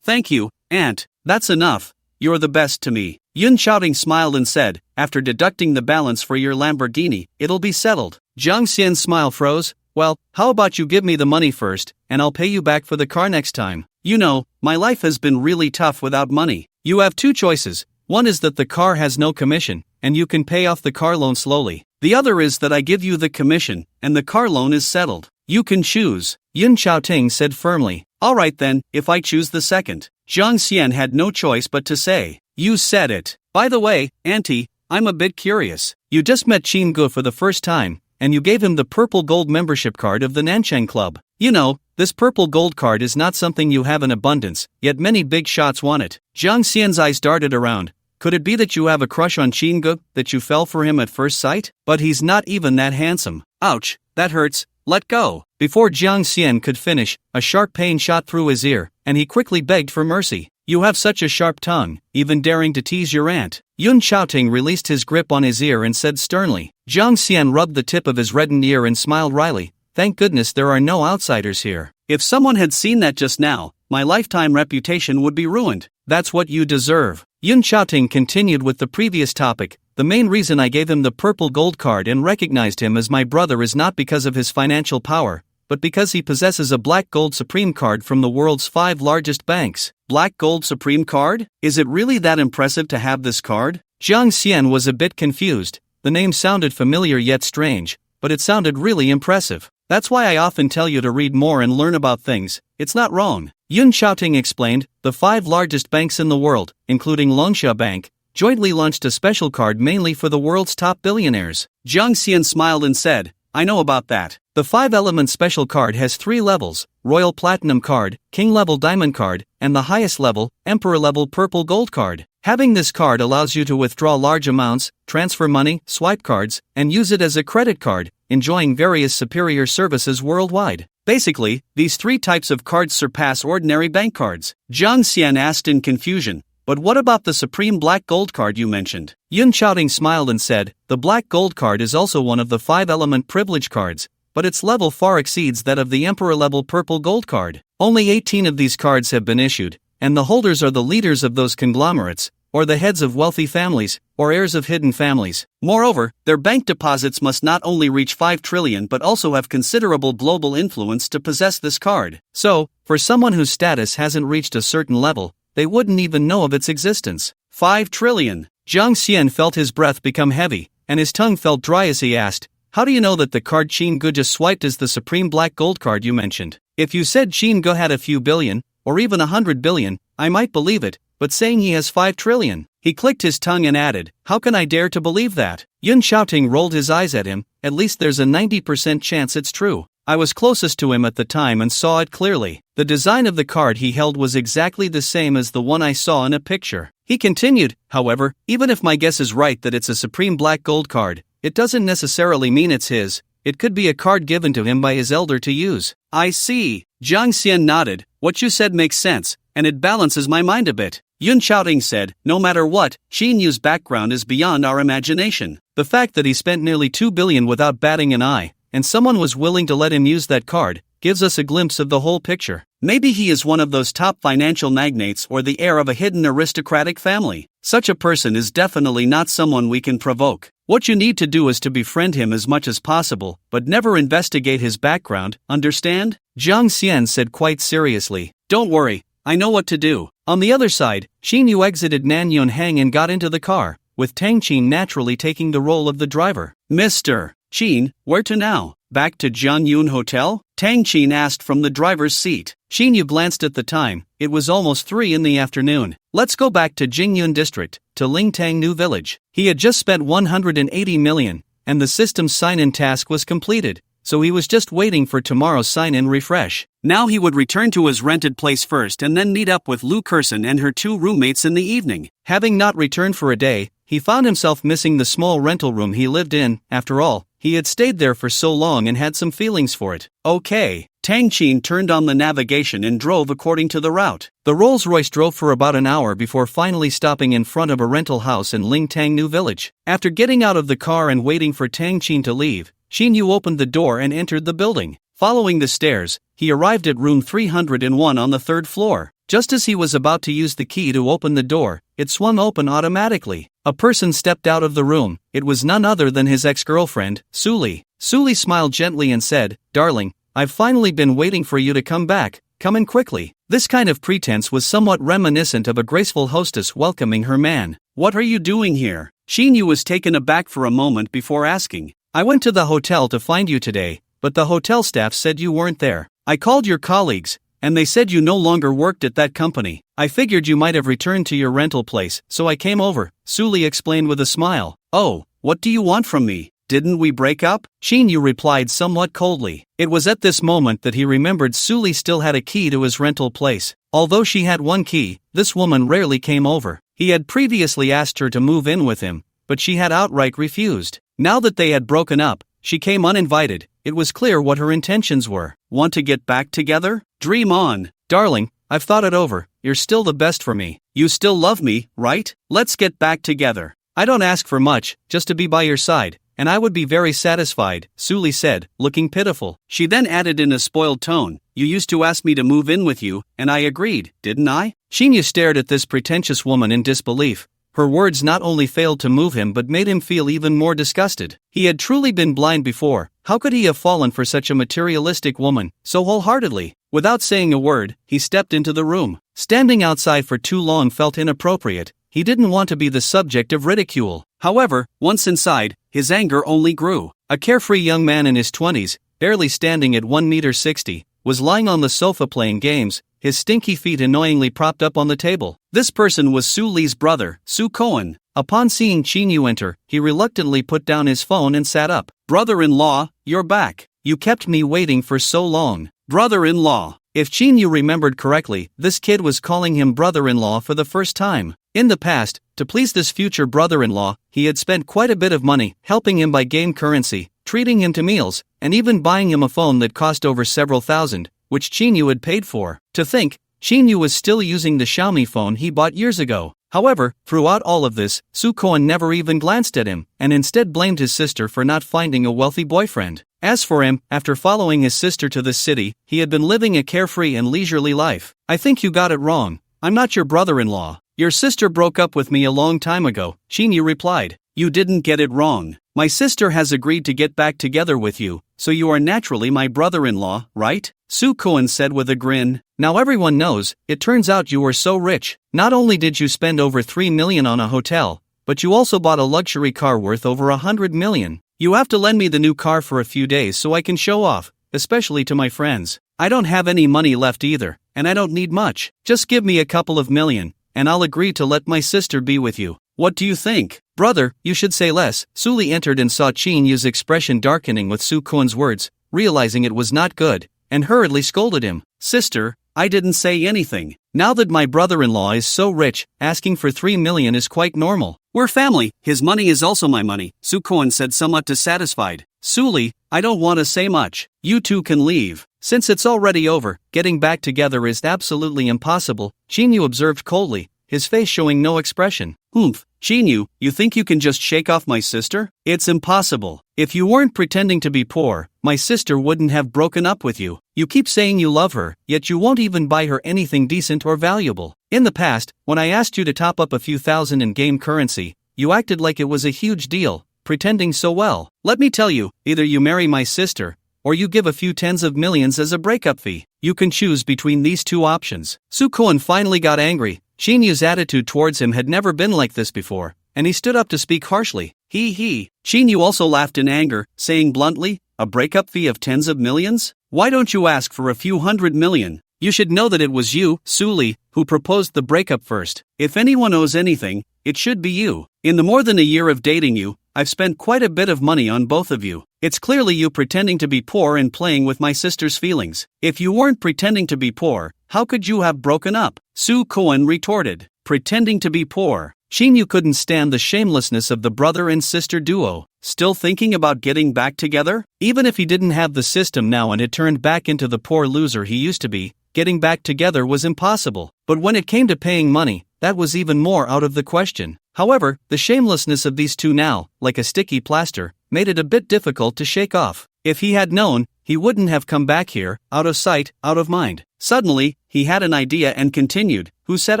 Thank you, Aunt, that's enough. You're the best to me." Yun Xiaoting smiled and said, "After deducting the balance for your Lamborghini, it'll be settled." Jiang Xian's smile froze. "Well, how about you give me the money first, and I'll pay you back for the car next time. You know, my life has been really tough without money. You have two choices. One is that the car has no commission, and you can pay off the car loan slowly. The other is that I give you the commission, and the car loan is settled. You can choose," Yun Xiaoting said firmly. "Alright then, if I choose the second." Jiang Xian had no choice but to say, "You said it. By the way, Auntie, I'm a bit curious. You just met Qin Gu for the first time, and you gave him the purple gold membership card of the Nanchang Club. You know, this purple gold card is not something you have in abundance, yet many big shots want it." Jiang Xian's eyes darted around. "Could it be that you have a crush on Qin Gu, that you fell for him at first sight? But he's not even that handsome. Ouch, that hurts, let go." Before Jiang Xian could finish, a sharp pain shot through his ear, and he quickly begged for mercy. "You have such a sharp tongue, even daring to tease your aunt." Yun Xiaoting released his grip on his ear and said sternly. Jiang Xian rubbed the tip of his reddened ear and smiled wryly. "Thank goodness there are no outsiders here." If someone had seen that just now, my lifetime reputation would be ruined. That's what you deserve. Yun Xiaoting continued with the previous topic. The main reason I gave him the purple gold card and recognized him as my brother is not because of his financial power, but because he possesses a black gold supreme card from the world's 5 largest banks. Black gold supreme card? Is it really that impressive to have this card? Jiang Xian was a bit confused. The name sounded familiar yet strange, but it sounded really impressive. That's why I often tell you to read more and learn about things. It's not wrong. Yun Xiaoting explained. The 5 largest banks in the world, including Longsha Bank, jointly launched a special card mainly for the world's top billionaires. Jiang Xian smiled and said, I know about that. The 5-element special card has 3 levels: Royal Platinum card, King level Diamond card, and the highest level, Emperor level Purple Gold card. Having this card allows you to withdraw large amounts, transfer money, swipe cards, and use it as a credit card, enjoying various superior services worldwide. Basically, these 3 types of cards surpass ordinary bank cards. Jiang Xian asked in confusion, but what about the Supreme Black Gold card you mentioned? Yun Xiaoting smiled and said, the Black Gold card is also one of the 5-element privilege cards, but its level far exceeds that of the Emperor-level Purple Gold card. Only 18 of these cards have been issued, and the holders are the leaders of those conglomerates, or the heads of wealthy families, or heirs of hidden families. Moreover, their bank deposits must not only reach 5 trillion but also have considerable global influence to possess this card. So, for someone whose status hasn't reached a certain level, they wouldn't even know of its existence. 5 trillion. Jiang Xian felt his breath become heavy, and his tongue felt dry as he asked, how do you know that the card Qin Ge just swiped is the Supreme Black Gold card you mentioned? If you said Qin Ge had a few billion, or even 100 billion, I might believe it, but saying he has 5 trillion. He clicked his tongue and added, how can I dare to believe that? Yun Xiaoting rolled his eyes at him. At least there's a 90% chance it's true. I was closest to him at the time and saw it clearly. The design of the card he held was exactly the same as the one I saw in a picture. He continued, however, even if my guess is right that it's a Supreme Black Gold card, it doesn't necessarily mean it's his. It could be a card given to him by his elder to use. I see. Jiang Xian nodded. What you said makes sense, and it balances my mind a bit. Yun Xiaoting said, no matter what, Qin Yu's background is beyond our imagination. The fact that he spent nearly 2 billion without batting an eye, and someone was willing to let him use that card, gives us a glimpse of the whole picture. Maybe he is one of those top financial magnates or the heir of a hidden aristocratic family. Such a person is definitely not someone we can provoke. What you need to do is to befriend him as much as possible, but never investigate his background, understand? Jiang Xian said quite seriously. Don't worry, I know what to do. On the other side, Qin Yu exited Nanyun Hang and got into the car, with Tang Qin naturally taking the role of the driver. Mr. Qin, where to now? Back to Jianyun Hotel? Tang Qin asked from the driver's seat. Qin Yu glanced at the time. It was almost 3 in the afternoon. Let's go back to Jingyun District, to Lingtang New Village. He had just spent 180 million, and the system's sign-in task was completed, so he was just waiting for tomorrow's sign-in refresh. Now he would return to his rented place first and then meet up with Lu Kerson and her 2 roommates in the evening. Having not returned for a day, he found himself missing the small rental room he lived in. After all, he had stayed there for so long and had some feelings for it. Okay. Tang Qin turned on the navigation and drove according to the route. The Rolls-Royce drove for about an hour before finally stopping in front of a rental house in Lingtang New Village. After getting out of the car and waiting for Tang Qin to leave, Qin Yu opened the door and entered the building. Following the stairs, he arrived at room 301 on the 3rd floor. Just as he was about to use the key to open the door, it swung open automatically. A person stepped out of the room. It was none other than his ex-girlfriend, Suli. Suli smiled gently and said, Darling, I've finally been waiting for you to come back. Come in quickly. This kind of pretense was somewhat reminiscent of a graceful hostess welcoming her man. What are you doing here? Qin Yu was taken aback for a moment before asking. I went to the hotel to find you today, but the hotel staff said you weren't there. I called your colleagues, and they said you no longer worked at that company. I figured you might have returned to your rental place, so I came over, Suli explained with a smile. Oh, what do you want from me? Didn't we break up? Qin Yu replied somewhat coldly. It was at this moment that he remembered Suli still had a key to his rental place. Although she had one key, this woman rarely came over. He had previously asked her to move in with him, but she had outright refused. Now that they had broken up, she came uninvited. It was clear what her intentions were. Want to get back together? Dream on. Darling, I've thought it over. You're still the best for me. You still love me, right? Let's get back together. I don't ask for much, just to be by your side. and I would be very satisfied, Suli said, looking pitiful. She then added in a spoiled tone, "You used to ask me to move in with you, and I agreed, didn't I?" Shinyu stared at this pretentious woman in disbelief. Her words not only failed to move him but made him feel even more disgusted. He had truly been blind before. How could he have fallen for such a materialistic woman, so wholeheartedly? Without saying a word, he stepped into the room. Standing outside for too long felt inappropriate. He didn't want to be the subject of ridicule. However, once inside, his anger only grew. A carefree young man in his 20s, barely standing at 1.60 meters, was lying on the sofa playing games, his stinky feet annoyingly propped up on the table. This person was Su Li's brother, Su Koen. Upon seeing Chinyu enter, he reluctantly put down his phone and sat up. "Brother-in-law, you're back. You kept me waiting for so long." Brother-in-law. If Chinyu remembered correctly, this kid was calling him brother-in-law for the first time. In the past, to please this future brother-in-law, he had spent quite a bit of money, helping him buy game currency, treating him to meals, and even buying him a phone that cost over several thousand, which Chinyu had paid for. To think, Chinyu was still using the Xiaomi phone he bought years ago. However, throughout all of this, Su Koen never even glanced at him, and instead blamed his sister for not finding a wealthy boyfriend. As for him, after following his sister to this city, he had been living a carefree and leisurely life. "I think you got it wrong. I'm not your brother-in-law. Your sister broke up with me a long time ago," Chinyu replied. "You didn't get it wrong. My sister has agreed to get back together with you, so you are naturally my brother-in-law, right?" Su Koen said with a grin. "Now everyone knows, it turns out you were so rich. Not only did you spend over 3 million on a hotel, but you also bought a luxury car worth over 100 million. You have to lend me the new car for a few days so I can show off, especially to my friends. I don't have any money left either, and I don't need much. Just give me a couple of million, and I'll agree to let my sister be with you. What do you think?" "Brother, you should say less." Suli entered and saw Chinyu's expression darkening with Su Koen's words, realizing it was not good, and hurriedly scolded him. "Sister, I didn't say anything. Now that my brother-in-law is so rich, asking for 3 million is quite normal. We're family, his money is also my money," Su Koen said somewhat dissatisfied. "Suli, I don't want to say much. You two can leave. Since it's already over, getting back together is absolutely impossible," Chinyu observed coldly, his face showing no expression. "Humph, Chinyu, you think you can just shake off my sister? It's impossible. If you weren't pretending to be poor, my sister wouldn't have broken up with you. You keep saying you love her, yet you won't even buy her anything decent or valuable. In the past, when I asked you to top up a few thousand in game currency, you acted like it was a huge deal, pretending so well. Let me tell you, either you marry my sister, or you give a few tens of millions as a breakup fee. You can choose between these two options." Su Koen finally got angry. Chinyu's attitude towards him had never been like this before, and he stood up to speak harshly. He. Chinyu also laughed in anger, saying bluntly, "A breakup fee of tens of millions? Why don't you ask for a few 100 million? You should know that it was you, Suli, who proposed the breakup first. If anyone owes anything, it should be you. In the more than a year of dating you, I've spent quite a bit of money on both of you. It's clearly you pretending to be poor and playing with my sister's feelings. If you weren't pretending to be poor, how could you have broken up?" Su Koen retorted. Pretending to be poor. Chinyu couldn't stand the shamelessness of the brother and sister duo. Still thinking about getting back together? Even if he didn't have the system now and had turned back into the poor loser he used to be, getting back together was impossible. But when it came to paying money, that was even more out of the question. However, the shamelessness of these two now, like a sticky plaster, made it a bit difficult to shake off. If he had known, he wouldn't have come back here, out of sight, out of mind. Suddenly, he had an idea and continued, "Who said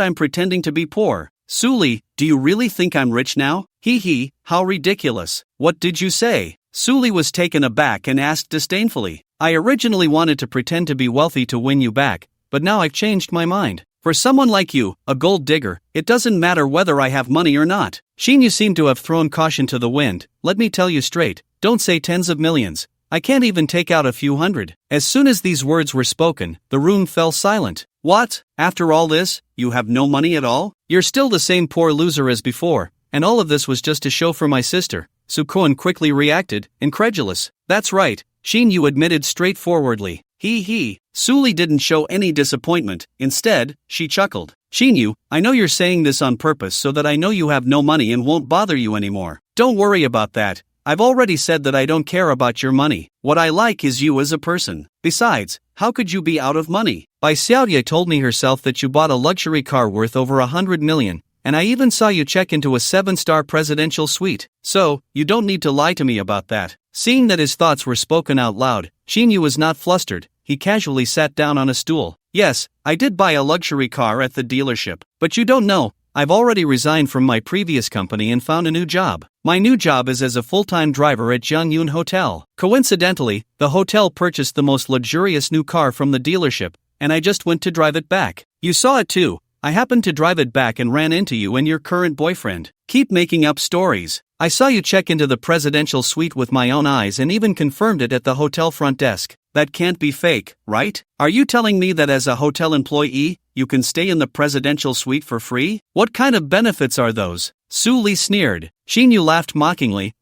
I'm pretending to be poor? Suli, do you really think I'm rich now? He, how ridiculous. What did you say?" Suli was taken aback and asked disdainfully. "I originally wanted to pretend to be wealthy to win you back, but now I've changed my mind. For someone like you, a gold digger, it doesn't matter whether I have money or not." Chinyu seemed to have thrown caution to the wind. "Let me tell you straight, don't say tens of millions. I can't even take out a few hundred." As soon as these words were spoken, the room fell silent. "What? After all this, you have no money at all? You're still the same poor loser as before, and all of this was just to show for my sister." Su Koen quickly reacted, incredulous. "That's right," Chinyu admitted straightforwardly. He. Suli didn't show any disappointment. Instead, she chuckled. "Chinyu, I know you're saying this on purpose so that I know you have no money and won't bother you anymore. Don't worry about that. I've already said that I don't care about your money. What I like is you as a person. Besides, how could you be out of money? Bai Xiaoye told me herself that you bought a luxury car worth over 100 million, and I even saw you check into a 7-star presidential suite. So, you don't need to lie to me about that. Seeing that his thoughts were spoken out loud, Shinyu was not flustered. He casually sat down on a stool. Yes, I did buy a luxury car at the dealership. But you don't know, I've already resigned from my previous company and found a new job. My new job is as a full-time driver at Jiangyun Hotel. Coincidentally, the hotel purchased the most luxurious new car from the dealership, and I just went to drive it back. You saw it too. I happened to drive it back and ran into you and your current boyfriend. Keep making up stories. I saw you check into the presidential suite with my own eyes and even confirmed it at the hotel front desk. That can't be fake, right? Are you telling me that as a hotel employee, you can stay in the presidential suite for free? What kind of benefits are those? Su Li sneered. Shinyu laughed mockingly.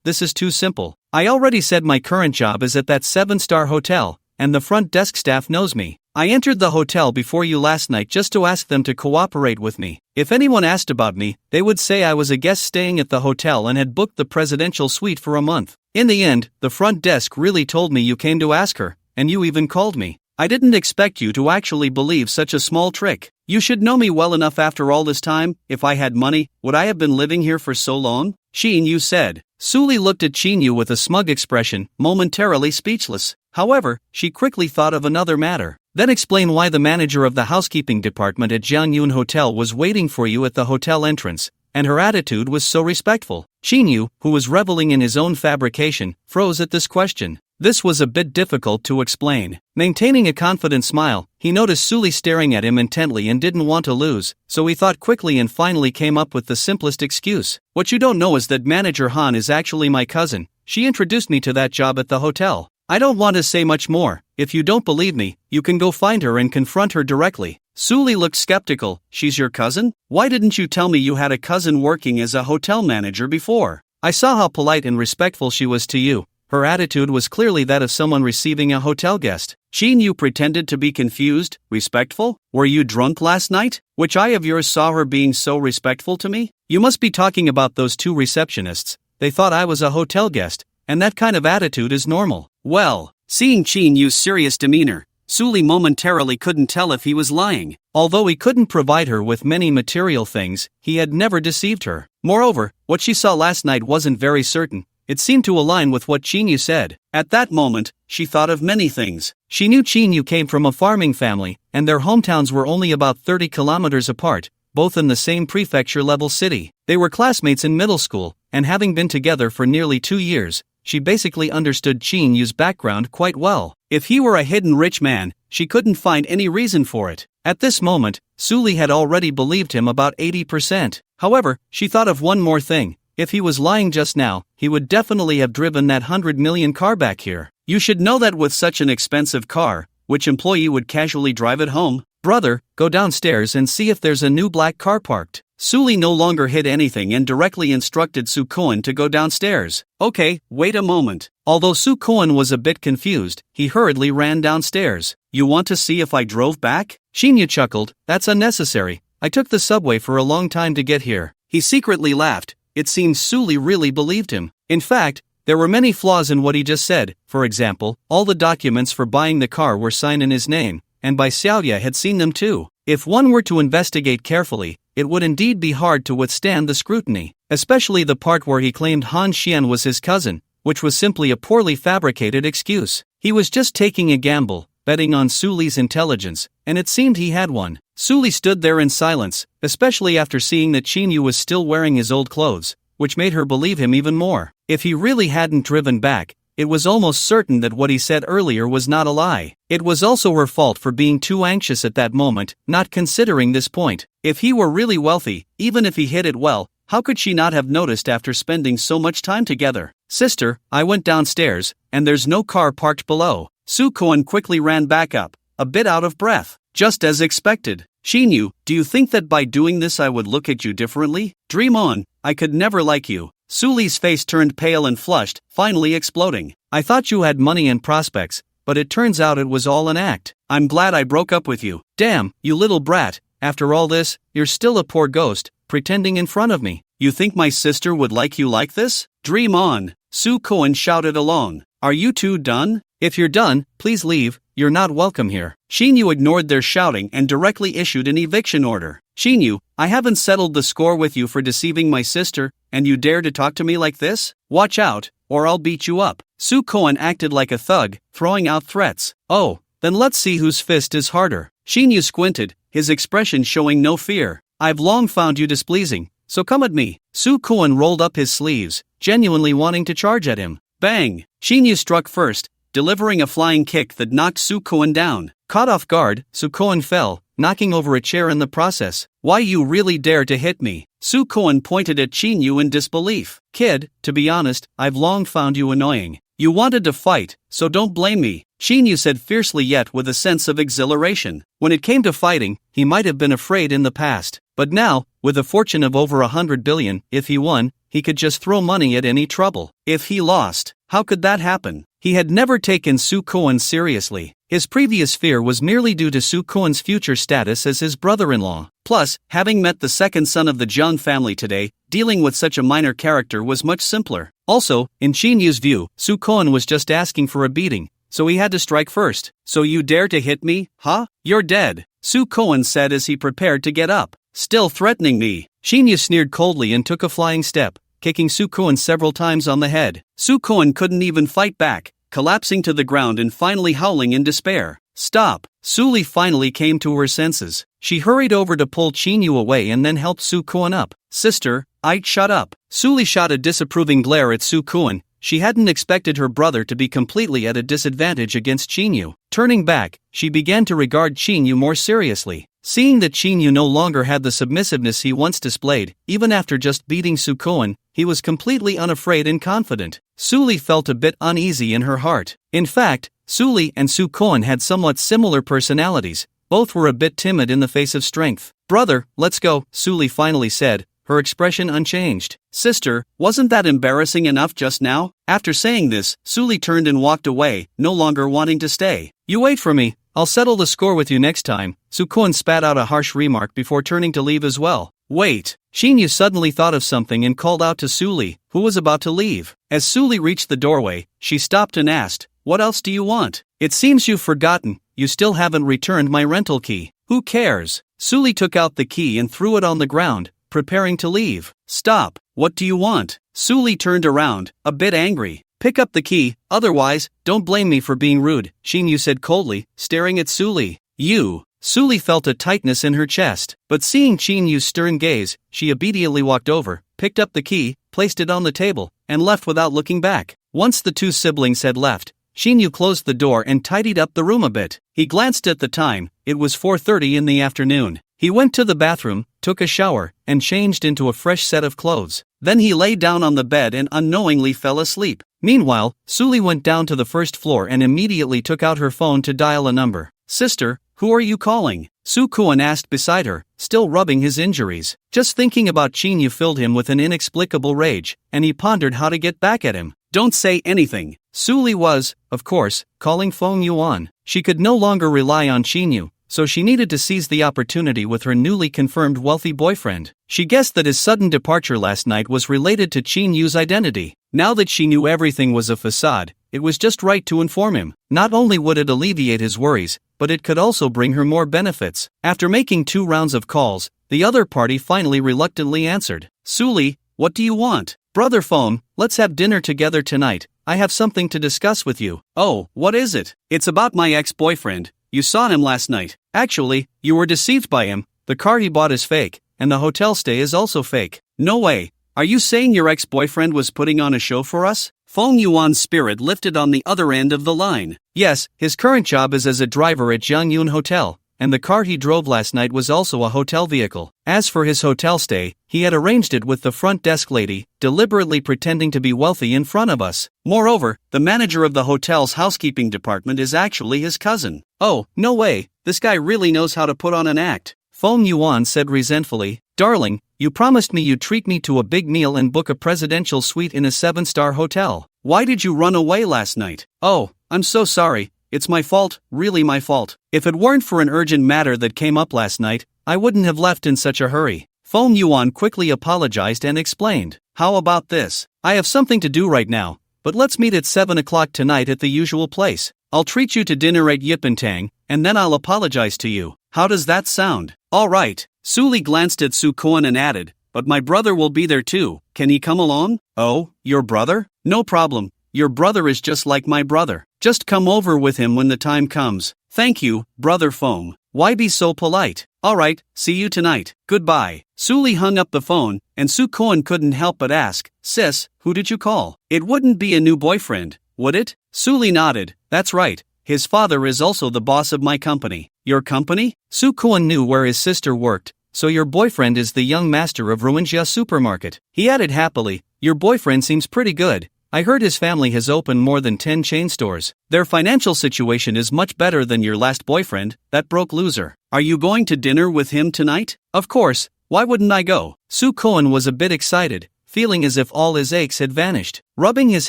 This is too simple. I already said my current job is at that 7-star hotel, and the front desk staff knows me. I entered the hotel before you last night just to ask them to cooperate with me. If anyone asked about me, they would say I was a guest staying at the hotel and had booked the presidential suite for a month. In the end, the front desk really told me you came to ask her, and you even called me. I didn't expect you to actually believe such a small trick. You should know me well enough after all this time. If I had money, would I have been living here for so long? Shinyu said. Su Li looked at Shinyu with a smug expression, momentarily speechless. However, she quickly thought of another matter. Then explain why the manager of the housekeeping department at Jiangyun Hotel was waiting for you at the hotel entrance, and her attitude was so respectful. Shinyu, who was reveling in his own fabrication, froze at this question. This was a bit difficult to explain. Maintaining a confident smile, he noticed Su Li staring at him intently and didn't want to lose, so he thought quickly and finally came up with the simplest excuse. What you don't know is that Manager Han is actually my cousin. She introduced me to that job at the hotel. I don't want to say much more. If you don't believe me, you can go find her and confront her directly. Su Li looked skeptical. She's your cousin? Why didn't you tell me you had a cousin working as a hotel manager before? I saw how polite and respectful she was to you. Her attitude was clearly that of someone receiving a hotel guest. Shinyu pretended to be confused. Respectful? Were you drunk last night? Which eye of yours saw her being so respectful to me? You must be talking about those two receptionists. They thought I was a hotel guest, and that kind of attitude is normal. Well, seeing Shinyu's serious demeanor, Su Li momentarily couldn't tell if he was lying. Although he couldn't provide her with many material things, he had never deceived her. Moreover, what she saw last night wasn't very certain. It seemed to align with what Shinyu said. At that moment, she thought of many things. She knew Shinyu came from a farming family, and their hometowns were only about 30 kilometers apart, both in the same prefecture-level city. They were classmates in middle school, and having been together for nearly 2 years, she basically understood Shinyu's background quite well. If he were a hidden rich man, she couldn't find any reason for it. At this moment, Su Li had already believed him about 80%. However, she thought of one more thing. If he was lying just now, he would definitely have driven that 100 million car back here. You should know that with such an expensive car, which employee would casually drive it home? Brother, go downstairs and see if there's a new black car parked. Su Li no longer hid anything and directly instructed Su Koen to go downstairs. Okay, wait a moment. Although Su Koen was a bit confused, he hurriedly ran downstairs. You want to see if I drove back? Shinyu chuckled. That's unnecessary. I took the subway for a long time to get here. He secretly laughed. It seems Su Li really believed him. In fact, there were many flaws in what he just said. For example, all the documents for buying the car were signed in his name, and Bai Xiaoya had seen them too. If one were to investigate carefully, it would indeed be hard to withstand the scrutiny, especially the part where he claimed Han Xian was his cousin, which was simply a poorly fabricated excuse. He was just taking a gamble, betting on Su Li's intelligence, and it seemed he had one. Su Li stood there in silence, especially after seeing that Shinyu was still wearing his old clothes, which made her believe him even more. If he really hadn't driven back, it was almost certain that what he said earlier was not a lie. It was also her fault for being too anxious at that moment, not considering this point. If he were really wealthy, even if he hid it well, how could she not have noticed after spending so much time together? Sister, I went downstairs, and there's no car parked below. Su Koen quickly ran back up, a bit out of breath. Just as expected. Shinyu, do you think that by doing this I would look at you differently? Dream on, I could never like you. Su Li's face turned pale and flushed, finally exploding. I thought you had money and prospects, but it turns out it was all an act. I'm glad I broke up with you. Damn, you little brat, after all this, you're still a poor ghost, pretending in front of me. You think my sister would like you like this? Dream on, Su Koen shouted along. Are you two done? If you're done, please leave, you're not welcome here. Shinyu ignored their shouting and directly issued an eviction order. Shinyu, I haven't settled the score with you for deceiving my sister, and you dare to talk to me like this? Watch out, or I'll beat you up. Soo-kwon acted like a thug, throwing out threats. Oh, then let's see whose fist is harder. Shin-yu squinted, his expression showing no fear. I've long found you displeasing, so come at me. Soo-kwon rolled up his sleeves, genuinely wanting to charge at him. Bang! Shin-yu struck first, delivering a flying kick that knocked Soo-kwon down. Caught off guard, Soo-kwon fell, knocking over a chair in the process. Why you really dare to hit me? Soo-kwon pointed at Shin-yu in disbelief. Kid, to be honest, I've long found you annoying. You wanted to fight, so don't blame me, Shin-yu said fiercely yet with a sense of exhilaration. When it came to fighting, he might have been afraid in the past. But now, with a fortune of over 100 billion, if he won, he could just throw money at any trouble. If he lost, how could that happen? He had never taken Soo-kwon seriously. His previous fear was merely due to Soo-kwon's future status as his brother-in-law. Plus, having met the second son of the Jeong family today, dealing with such a minor character was much simpler. Also, in Shin-yu's view, Soo-kwon was just asking for a beating, so he had to strike first. So you dare to hit me, huh? You're dead, Soo-kwon said as he prepared to get up. Still threatening me? Shin-yu sneered coldly and took a flying step, kicking Soo-kwon several times on the head. Soo-kwon couldn't even fight back, collapsing to the ground and finally howling in despair. Stop! Suli finally came to her senses. She hurried over to pull Shin-yu away and then helped Soo-kwon up. Sister, I'd shut up. Suli shot a disapproving glare at Soo-kwon. She hadn't expected her brother to be completely at a disadvantage against Shin-yu. Turning back, she began to regard Shin-yu more seriously. Seeing that Shin-yu no longer had the submissiveness he once displayed, even after just beating Soo-kwon, he was completely unafraid and confident. Suli felt a bit uneasy in her heart. In fact, Suli and Soo-kwon had somewhat similar personalities. Both were a bit timid in the face of strength. Brother, let's go, Suli finally said, her expression unchanged. Sister, wasn't that embarrassing enough just now? After saying this, Suli turned and walked away, no longer wanting to stay. You wait for me. I'll settle the score with you next time. Soo-kwon spat out a harsh remark before turning to leave as well. Wait. Shin-yu suddenly thought of something and called out to Suli, who was about to leave. As Suli reached the doorway, she stopped and asked, what else do you want? It seems you've forgotten, you still haven't returned my rental key. Who cares? Suli took out the key and threw it on the ground, preparing to leave. Stop. What do you want? Suli turned around, a bit angry. Pick up the key, otherwise, don't blame me for being rude, Shin-yu said coldly, staring at Suli. You. Suli felt a tightness in her chest, but seeing Shin-yu's stern gaze, she obediently walked over, picked up the key, placed it on the table, and left without looking back. Once the two siblings had left, Shin-yu closed the door and tidied up the room a bit. He glanced at the time, it was 4:30 in the afternoon. He went to the bathroom, took a shower, and changed into a fresh set of clothes. Then he lay down on the bed and unknowingly fell asleep. Meanwhile, Suli went down to the first floor and immediately took out her phone to dial a number. Sister, who are you calling? Soo-kwon asked beside her, still rubbing his injuries. Just thinking about Shin-yu filled him with an inexplicable rage, and he pondered how to get back at him. Don't say anything. Suli was, of course, calling Fong Yuan. She could no longer rely on Shin-yu, so she needed to seize the opportunity with her newly confirmed wealthy boyfriend. She guessed that his sudden departure last night was related to Shin-yu's identity. Now that she knew everything was a facade, it was just right to inform him. Not only would it alleviate his worries, but it could also bring her more benefits. After making 2 rounds of calls, the other party finally reluctantly answered. Suli, what do you want? Brother Fong, let's have dinner together tonight. I have something to discuss with you. Oh, what is it? It's about my ex-boyfriend. You saw him last night. Actually, you were deceived by him. The car he bought is fake, and the hotel stay is also fake. No way. Are you saying your ex-boyfriend was putting on a show for us? Fong Yuan's spirit lifted on the other end of the line. Yes, his current job is as a driver at Jiangyun Hotel, and the car he drove last night was also a hotel vehicle. As for his hotel stay, he had arranged it with the front desk lady, deliberately pretending to be wealthy in front of us. Moreover, the manager of the hotel's housekeeping department is actually his cousin. Oh, no way, this guy really knows how to put on an act. Fong Yuan said resentfully, Darling, you promised me you'd treat me to a big meal and book a presidential suite in a 7-star hotel. Why did you run away last night? Oh, I'm so sorry. It's my fault, really my fault. If it weren't for an urgent matter that came up last night, I wouldn't have left in such a hurry. Fong Yuan quickly apologized and explained. How about this? I have something to do right now, but let's meet at 7 o'clock tonight at the usual place. I'll treat you to dinner at Yipentang, and then I'll apologize to you. How does that sound? Alright. Suli glanced at Sukoan and added, but my brother will be there too, can he come along? Oh, your brother? No problem, your brother is just like my brother. Just come over with him when the time comes. Thank you, brother Foam. Why be so polite? Alright, see you tonight. Goodbye. Suli hung up the phone, and Sukoan couldn't help but ask, Sis, who did you call? It wouldn't be a new boyfriend, would it? Suli nodded. That's right. His father is also the boss of my company. Your company? Sukoan knew where his sister worked, so your boyfriend is the young master of Ruinjia supermarket. He added happily, your boyfriend seems pretty good. I heard his family has opened more than 10 chain stores. Their financial situation is much better than your last boyfriend, that broke loser. Are you going to dinner with him tonight? Of course, why wouldn't I go? Sukoan was a bit excited, feeling as if all his aches had vanished. Rubbing his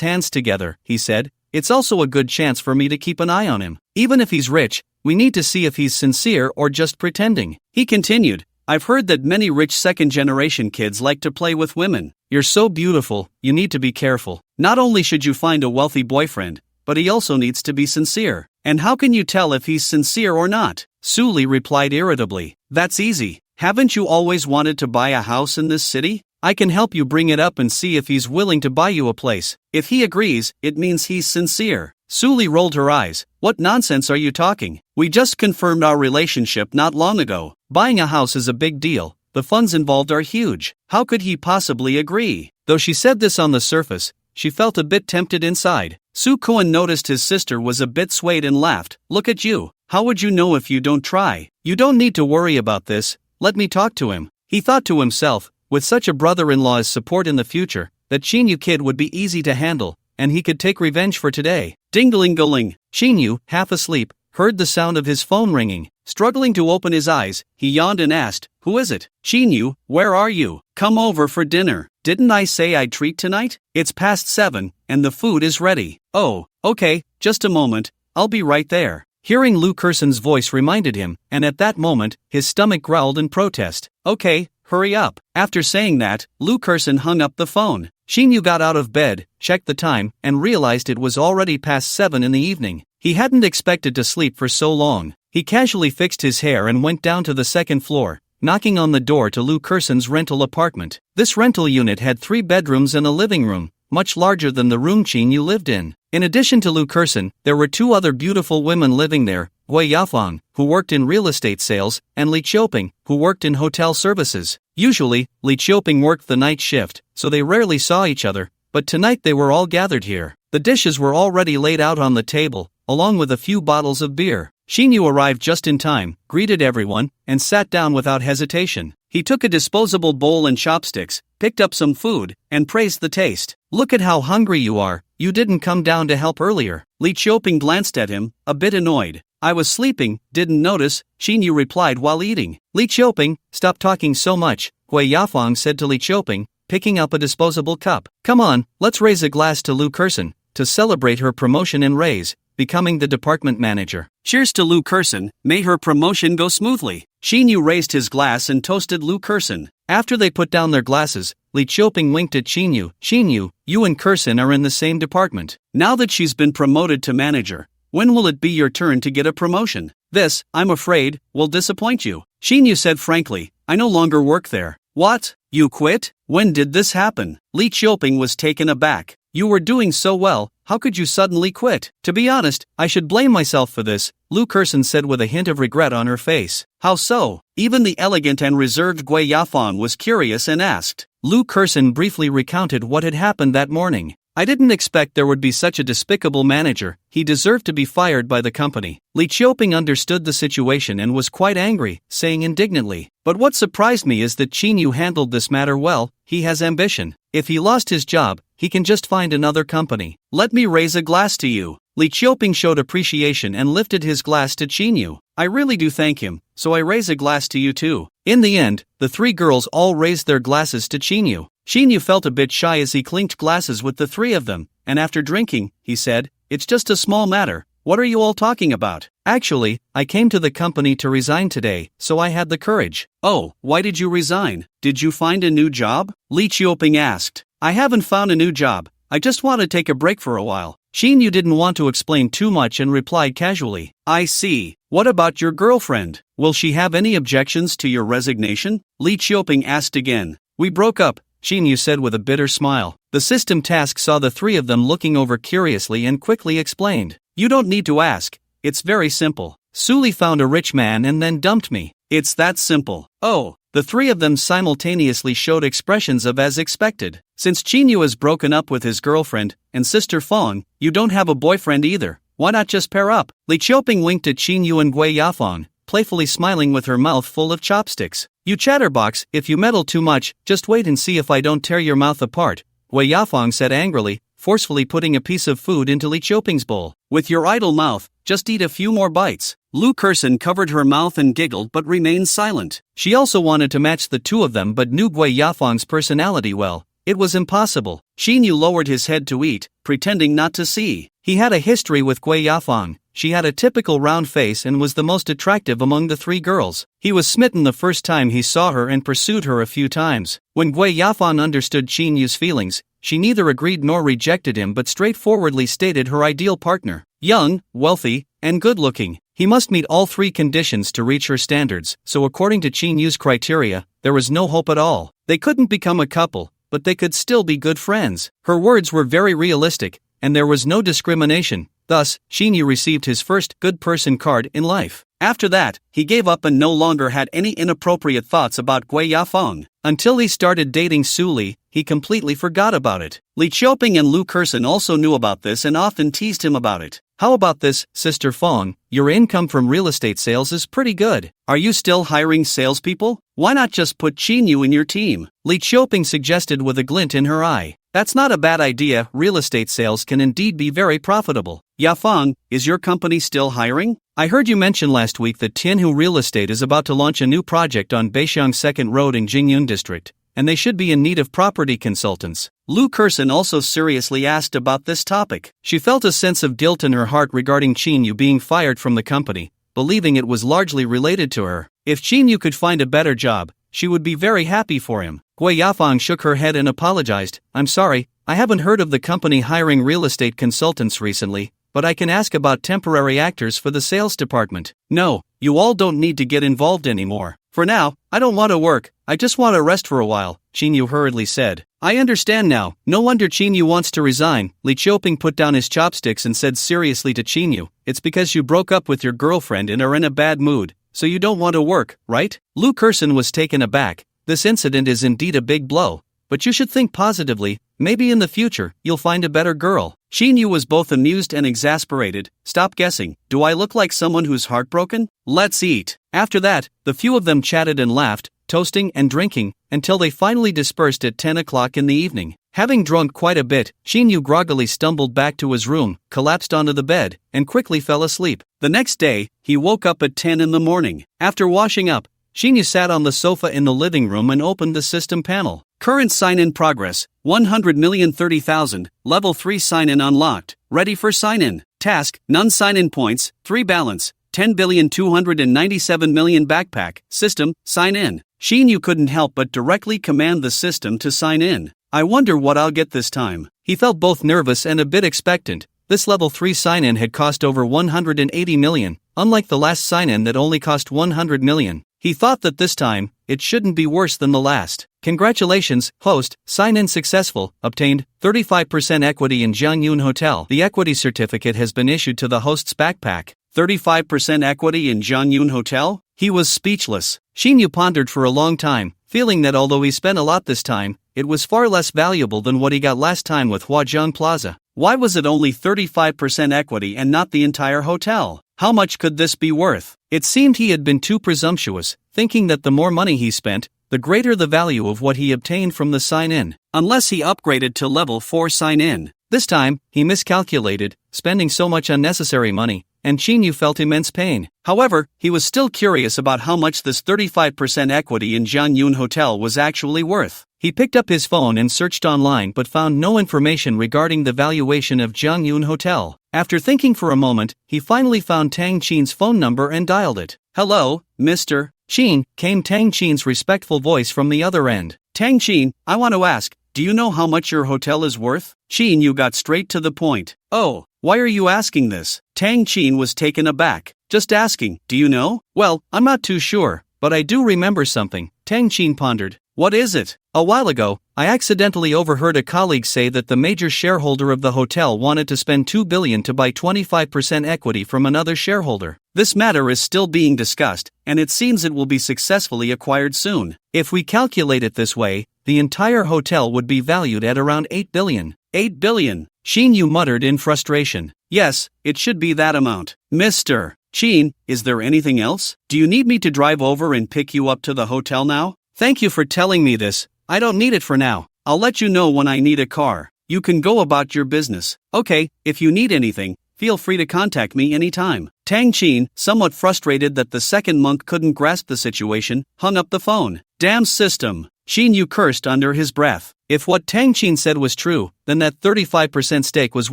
hands together, he said, it's also a good chance for me to keep an eye on him. Even if he's rich, we need to see if he's sincere or just pretending. He continued, I've heard that many rich second-generation kids like to play with women. You're so beautiful, you need to be careful. Not only should you find a wealthy boyfriend, but he also needs to be sincere. And how can you tell if he's sincere or not? Suli replied irritably, that's easy. Haven't you always wanted to buy a house in this city? I can help you bring it up and see if he's willing to buy you a place. If he agrees, it means he's sincere. Suli rolled her eyes. What nonsense are you talking? We just confirmed our relationship not long ago. Buying a house is a big deal. The funds involved are huge. How could he possibly agree? Though she said this on the surface, she felt a bit tempted inside. Sukoan noticed his sister was a bit swayed and laughed. Look at you. How would you know if you don't try? You don't need to worry about this. Let me talk to him. He thought to himself, with such a brother-in-law's support in the future, that Shinyu kid would be easy to handle, and he could take revenge for today. Ding-a-ling-a-ling. Shinyu, half asleep, heard the sound of his phone ringing. Struggling to open his eyes, he yawned and asked, who is it? Shinyu, where are you? Come over for dinner. Didn't I say I'd treat tonight? It's past 7, and the food is ready. Oh, okay, just a moment, I'll be right there. Hearing Lu Kerson's voice reminded him, and at that moment, his stomach growled in protest. Okay, hurry up. After saying that, Lu Kerson hung up the phone. Shinyu got out of bed, checked the time, and realized it was already past 7 in the evening. He hadn't expected to sleep for so long. He casually fixed his hair and went down to the second floor, knocking on the door to Lu Kerson's rental apartment. This rental unit had 3 bedrooms and a living room, much larger than the room Shinyu lived in. In addition to Lu Kerson, there were 2 other beautiful women living there, Hui Yafang, who worked in real estate sales, and Li Qiuping, who worked in hotel services. Usually, Li Qiuping worked the night shift, so they rarely saw each other, but tonight they were all gathered here. The dishes were already laid out on the table, along with a few bottles of beer. Shinyu arrived just in time, greeted everyone, and sat down without hesitation. He took a disposable bowl and chopsticks, picked up some food, and praised the taste. Look at how hungry you are, you didn't come down to help earlier. Li Qiuping glanced at him, a bit annoyed. I was sleeping, didn't notice, Shinyu replied while eating. Li Qiuping, stop talking so much, Hui Yafang said to Li Qiuping, picking up a disposable cup. Come on, let's raise a glass to Lu Kerson, to celebrate her promotion and raise, becoming the department manager. Cheers to Lu Kerson, may her promotion go smoothly. Shinyu raised his glass and toasted Lu Kerson. After they put down their glasses, Li Qiuping winked at Shinyu. Shinyu, you and Kerson are in the same department. Now that she's been promoted to manager, when will it be your turn to get a promotion? This, I'm afraid, will disappoint you. Shinyu said frankly, I no longer work there. What? You quit? When did this happen? Li Qiuping was taken aback. You were doing so well, how could you suddenly quit? To be honest, I should blame myself for this, Lu Kerson said with a hint of regret on her face. How so? Even the elegant and reserved Gui Yafang was curious and asked. Lu Kerson briefly recounted what had happened that morning. I didn't expect there would be such a despicable manager, he deserved to be fired by the company. Li Qiuping understood the situation and was quite angry, saying indignantly, but what surprised me is that Shinyu handled this matter well, he has ambition. If he lost his job, he can just find another company. Let me raise a glass to you. Li Qiuping showed appreciation and lifted his glass to Shinyu. I really do thank him, so I raise a glass to you too. In the end, the 3 girls all raised their glasses to Shinyu. Shinyu felt a bit shy as he clinked glasses with the 3 of them, and after drinking, he said, it's just a small matter, what are you all talking about? Actually, I came to the company to resign today, so I had the courage. Oh, why did you resign? Did you find a new job? Li Qiuping asked. I haven't found a new job, I just want to take a break for a while. Yu didn't want to explain too much and replied casually. I see. What about your girlfriend? Will she have any objections to your resignation? Li Qiuping asked again. We broke up, Yu said with a bitter smile. The system task saw the three of them looking over curiously and quickly explained. You don't need to ask. It's very simple. Suli found a rich man and then dumped me. It's that simple. Oh. The three of them simultaneously showed expressions of as expected. Since Yu has broken up with his girlfriend and sister Fong, you don't have a boyfriend either. Why not just pair up? Li Qiuping winked at Yu and Gui Yafong, playfully smiling with her mouth full of chopsticks. You chatterbox, if you meddle too much, just wait and see if I don't tear your mouth apart, Gui Yafong said angrily, forcefully putting a piece of food into Li Qiuping's bowl. With your idle mouth, just eat a few more bites. Lu Kerson covered her mouth and giggled but remained silent. She also wanted to match the two of them but knew Gui Yafong's personality well. It was impossible. Yu lowered his head to eat, pretending not to see. He had a history with Gui Yafong. She had a typical round face and was the most attractive among the three girls. He was smitten the first time he saw her and pursued her a few times. When Gui Yafong understood Yu's feelings, she neither agreed nor rejected him but straightforwardly stated her ideal partner. Young, wealthy, and good-looking. He must meet all three conditions to reach her standards, so according to Yu's criteria, there was no hope at all. They couldn't become a couple, but they could still be good friends. Her words were very realistic, and there was no discrimination. Thus, Yu received his first good person card in life. After that, he gave up and no longer had any inappropriate thoughts about Gui Yafong. Until he started dating Suli, he completely forgot about it. Li Qiuping and Lu Kerson also knew about this and often teased him about it. How about this, Sister Fong? Your income from real estate sales is pretty good. Are you still hiring salespeople? Why not just put Yu in your team? Li Qiuping suggested with a glint in her eye. That's not a bad idea. Real estate sales can indeed be very profitable. Yafong, is your company still hiring? I heard you mention last week that Tianhu Real Estate is about to launch a new project on Beixiang 2nd Road in Jingyun District, and they should be in need of property consultants. Lu Kerson also seriously asked about this topic. She felt a sense of guilt in her heart regarding Yu being fired from the company, believing it was largely related to her. If Yu could find a better job, she would be very happy for him. Gui Yafong shook her head and apologized. I'm sorry, I haven't heard of the company hiring real estate consultants recently, but I can ask about temporary actors for the sales department. No, you all don't need to get involved anymore. For now, I don't want to work, I just want to rest for a while, Yu hurriedly said. I understand now, no wonder Yu wants to resign. Li Qiuping put down his chopsticks and said seriously to Yu, it's because you broke up with your girlfriend and are in a bad mood, so you don't want to work, right? Lu Kerson was taken aback. This incident is indeed a big blow, but you should think positively, maybe in the future, you'll find a better girl. Yu was both amused and exasperated. Stop guessing, do I look like someone who's heartbroken? Let's eat. After that, the few of them chatted and laughed, toasting and drinking, until they finally dispersed at 10 o'clock in the evening. Having drunk quite a bit, Yu groggily stumbled back to his room, collapsed onto the bed, and quickly fell asleep. The next day, he woke up at 10 in the morning. After washing up, Yu sat on the sofa in the living room and opened the system panel. Current sign-in progress, 100,030,000, level 3 sign-in unlocked, ready for sign-in. Task, none sign-in points, 3 balance, 10,297,000,000 backpack, system, sign in. Yu couldn't help but directly command the system to sign in. I wonder what I'll get this time. He felt both nervous and a bit expectant. This level 3 sign-in had cost over 180 million, unlike the last sign-in that only cost 100 million. He thought that this time, it shouldn't be worse than the last. Congratulations, host, sign-in successful, obtained 35% equity in Jiangyun Hotel. The equity certificate has been issued to the host's backpack. 35% equity in Jiangyun Hotel? He was speechless. Yu pondered for a long time, feeling that although he spent a lot this time, it was far less valuable than what he got last time with Huajiang Plaza. Why was it only 35% equity and not the entire hotel? How much could this be worth? It seemed he had been too presumptuous, thinking that the more money he spent, the greater the value of what he obtained from the sign-in. Unless he upgraded to level 4 sign-in. This time, he miscalculated, spending so much unnecessary money, and Yu felt immense pain. However, he was still curious about how much this 35% equity in Jiangyun Hotel was actually worth. He picked up his phone and searched online but found no information regarding the valuation of Jiangyun Hotel. After thinking for a moment, he finally found Tang Qin's phone number and dialed it. Hello, Mr. Qin, came Tang Qin's respectful voice from the other end. Tang Qin, I want to ask, do you know how much your hotel is worth? Qin Yu got straight to the point. Oh, why are you asking this? Tang Qin was taken aback. Just asking, do you know? Well, I'm not too sure, but I do remember something. Tang Qin pondered. What is it? A while ago, I accidentally overheard a colleague say that the major shareholder of the hotel wanted to spend 2 billion to buy 25% equity from another shareholder. This matter is still being discussed, and it seems it will be successfully acquired soon. If we calculate it this way, the entire hotel would be valued at around 8 billion. 8 billion, Qin Yu muttered in frustration. Yes, it should be that amount. Mr. Qin, is there anything else? Do you need me to drive over and pick you up to the hotel now? Thank you for telling me this. I don't need it for now. I'll let you know when I need a car. You can go about your business. Okay, if you need anything, feel free to contact me anytime. Tang Qin, somewhat frustrated that the second monk couldn't grasp the situation, hung up the phone. Damn system. Qin Yu cursed under his breath. If what Tang Qin said was true, then that 35% stake was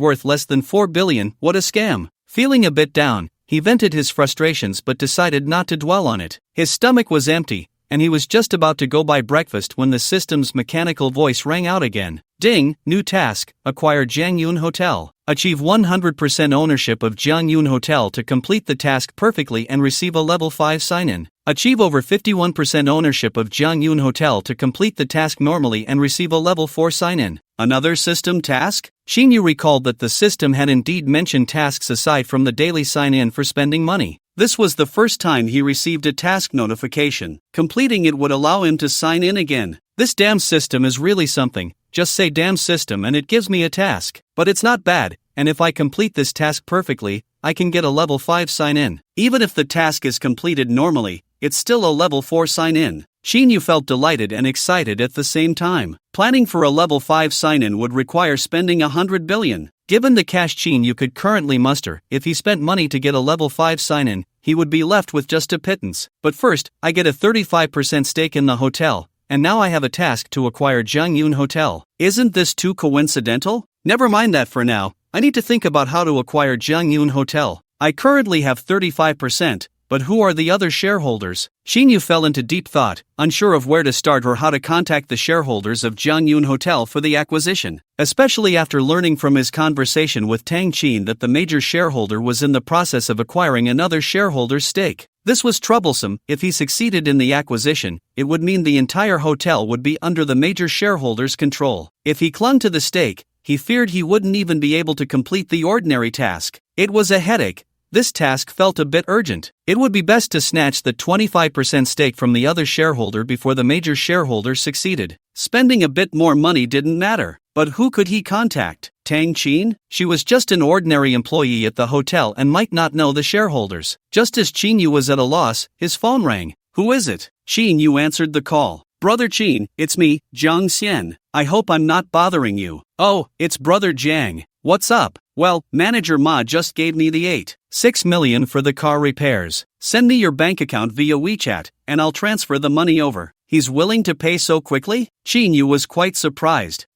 worth less than 4 billion. What a scam. Feeling a bit down, he vented his frustrations but decided not to dwell on it. His stomach was empty, and he was just about to go buy breakfast when the system's mechanical voice rang out again. Ding, new task, acquire Jiangyun Hotel. Achieve 100% ownership of Jiangyun Hotel to complete the task perfectly and receive a level 5 sign-in. Achieve over 51% ownership of Jiangyun Hotel to complete the task normally and receive a level 4 sign-in. Another system task? Qin Yu recalled that the system had indeed mentioned tasks aside from the daily sign-in for spending money. This was the first time he received a task notification. Completing it would allow him to sign in again. This damn system is really something. Just say damn system and it gives me a task. But it's not bad, and if I complete this task perfectly, I can get a level 5 sign-in. Even if the task is completed normally, it's still a level 4 sign-in. Qin Yu felt delighted and excited at the same time. Planning for a level 5 sign-in would require spending 100 billion. Given the cash Qin Yu could currently muster, if he spent money to get a level 5 sign-in, he would be left with just a pittance. But first, I get a 35% stake in the hotel, and now I have a task to acquire Jiangyun Hotel. Isn't this too coincidental? Never mind that for now. I need to think about how to acquire Jiangyun Hotel. I currently have 35%, but who are the other shareholders? Qin Yu fell into deep thought, unsure of where to start or how to contact the shareholders of Jiangyun Hotel for the acquisition, especially after learning from his conversation with Tang Qin that the major shareholder was in the process of acquiring another shareholder's stake. This was troublesome. If he succeeded in the acquisition, it would mean the entire hotel would be under the major shareholder's control. If he clung to the stake, he feared he wouldn't even be able to complete the ordinary task. It was a headache. This task felt a bit urgent. It would be best to snatch the 25% stake from the other shareholder before the major shareholder succeeded. Spending a bit more money didn't matter. But who could he contact? Tang Qin? She was just an ordinary employee at the hotel and might not know the shareholders. Just as Qin Yu was at a loss, his phone rang. Who is it? Qin Yu answered the call. Brother Qin, it's me, Jiang Xian. I hope I'm not bothering you. Oh, it's Brother Jiang. What's up? Well, Manager Ma just gave me the 8.6 million for the car repairs. Send me your bank account via WeChat, and I'll transfer the money over. He's willing to pay so quickly? Qin Yu was quite surprised.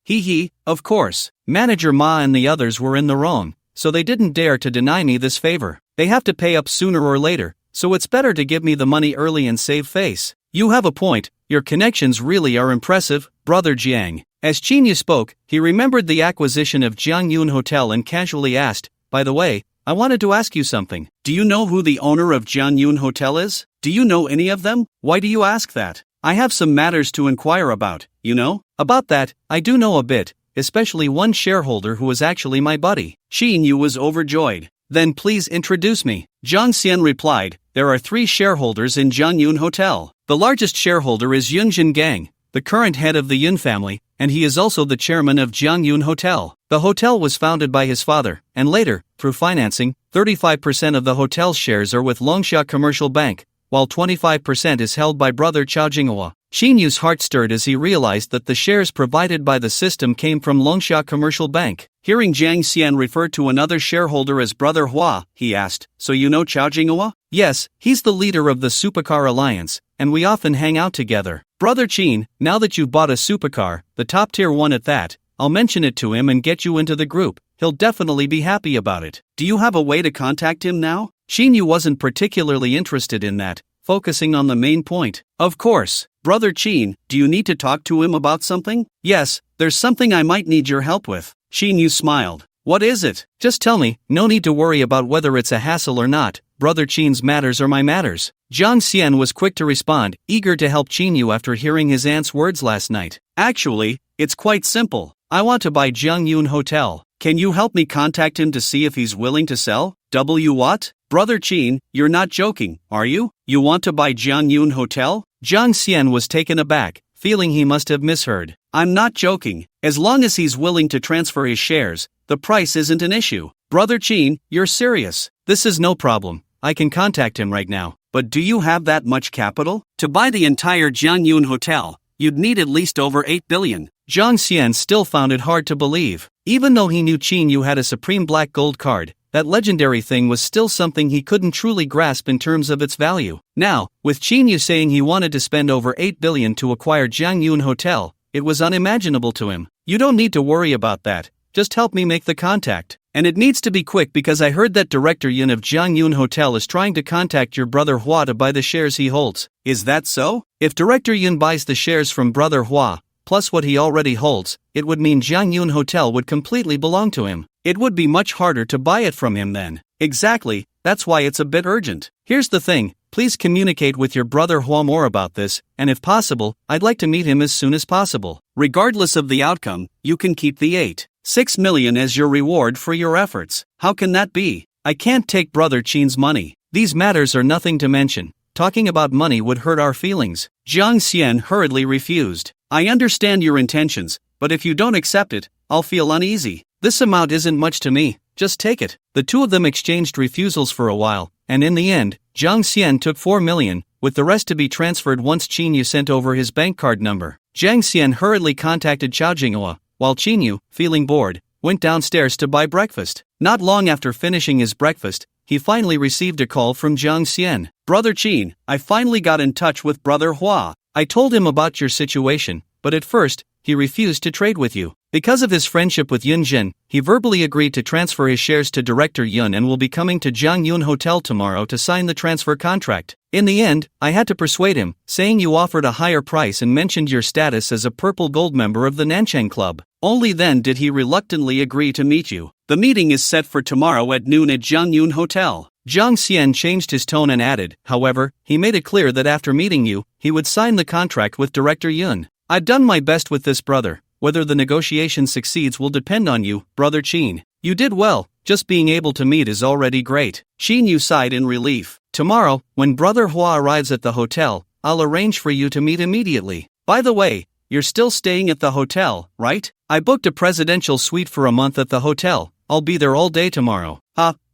Of course. Manager Ma and the others were in the wrong, so they didn't dare to deny me this favor. They have to pay up sooner or later, so it's better to give me the money early and save face. You have a point. Your connections really are impressive, Brother Jiang. As Qin Yu spoke, he remembered the acquisition of Jiangyun Hotel and casually asked, by the way, I wanted to ask you something. Do you know who the owner of Jiangyun Hotel is? Do you know any of them? Why do you ask that? I have some matters to inquire about, you know? About that, I do know a bit, especially one shareholder who was actually my buddy. Qin Yu was overjoyed. Then please introduce me. Jiang Xian replied, there are 3 shareholders in Jiangyun Hotel. The largest shareholder is Yunjin Gang, the current head of the Yun family, and he is also the chairman of Jiangyun Hotel. The hotel was founded by his father, and later, through financing, 35% of the hotel's shares are with Longsha Commercial Bank, while 25% is held by brother Chao Jinghua. Qin Yu's heart stirred as he realized that the shares provided by the system came from Longsha Commercial Bank. Hearing Jiang Xian refer to another shareholder as Brother Hua, he asked, so you know Chao Jinghua? Yes, he's the leader of the Supercar Alliance, and we often hang out together. Brother Qin, now that you've bought a supercar, the top tier one at that, I'll mention it to him and get you into the group. He'll definitely be happy about it. Do you have a way to contact him now? Qin Yu wasn't particularly interested in that, focusing on the main point. Of course, Brother Chin, do you need to talk to him about something? Yes, there's something I might need your help with. Chin Yu smiled. What is it? Just tell me, no need to worry about whether it's a hassle or not. Brother Chin's matters are my matters. Jiang Xian was quick to respond, eager to help Chin Yu after hearing his aunt's words last night. Actually, it's quite simple. I want to buy Jiangyun Hotel. Can you help me contact him to see if he's willing to sell? What? Brother Chin, you're not joking, are you? You want to buy Jiangyun Hotel? Jiang Xian was taken aback, feeling he must have misheard. I'm not joking. As long as he's willing to transfer his shares, the price isn't an issue. Brother Chin, you're serious. This is no problem. I can contact him right now. But do you have that much capital? To buy the entire Jiangyun Hotel, you'd need at least over 8 billion. Jiang Xian still found it hard to believe. Even though he knew Chin Yu had a supreme black gold card, that legendary thing was still something he couldn't truly grasp in terms of its value. Now, with Chin Yu saying he wanted to spend over 8 billion to acquire Jiangyun Hotel, it was unimaginable to him. You don't need to worry about that. Just help me make the contact. And it needs to be quick because I heard that Director Yun of Jiangyun Hotel is trying to contact your brother Hua to buy the shares he holds. Is that so? If Director Yun buys the shares from brother Hua, plus what he already holds, it would mean Jiangyun Hotel would completely belong to him. It would be much harder to buy it from him then. Exactly, that's why it's a bit urgent. Here's the thing, please communicate with your brother Hua more about this, and if possible, I'd like to meet him as soon as possible. Regardless of the outcome, you can keep the 8.6 million as your reward for your efforts. How can that be? I can't take Brother Chin's money. These matters are nothing to mention. Talking about money would hurt our feelings. Jiang Xian hurriedly refused. I understand your intentions, but if you don't accept it, I'll feel uneasy. This amount isn't much to me, just take it. The two of them exchanged refusals for a while, and in the end, Jiang Xian took 4 million, with the rest to be transferred once Chin Yu sent over his bank card number. Jiang Xian hurriedly contacted Chao Jinghua, while Chin Yu, feeling bored, went downstairs to buy breakfast. Not long after finishing his breakfast, he finally received a call from Jiang Xian. Brother Chin, I finally got in touch with Brother Hua. I told him about your situation, but at first, he refused to trade with you. Because of his friendship with Yun Jin, he verbally agreed to transfer his shares to Director Yun and will be coming to Jiangyun Hotel tomorrow to sign the transfer contract. In the end, I had to persuade him, saying you offered a higher price and mentioned your status as a purple gold member of the Nanchang Club. Only then did he reluctantly agree to meet you. The meeting is set for tomorrow at noon at Jiangyun Hotel. Jiang Xian changed his tone and added, however, he made it clear that after meeting you, he would sign the contract with Director Yun. I've done my best with this, brother. Whether the negotiation succeeds will depend on you, Brother Chin. You did well, just being able to meet is already great. Chin Yu sighed in relief. Tomorrow, when Brother Hua arrives at the hotel, I'll arrange for you to meet immediately. By the way, you're still staying at the hotel, right? I booked a presidential suite for a month at the hotel. I'll be there all day tomorrow.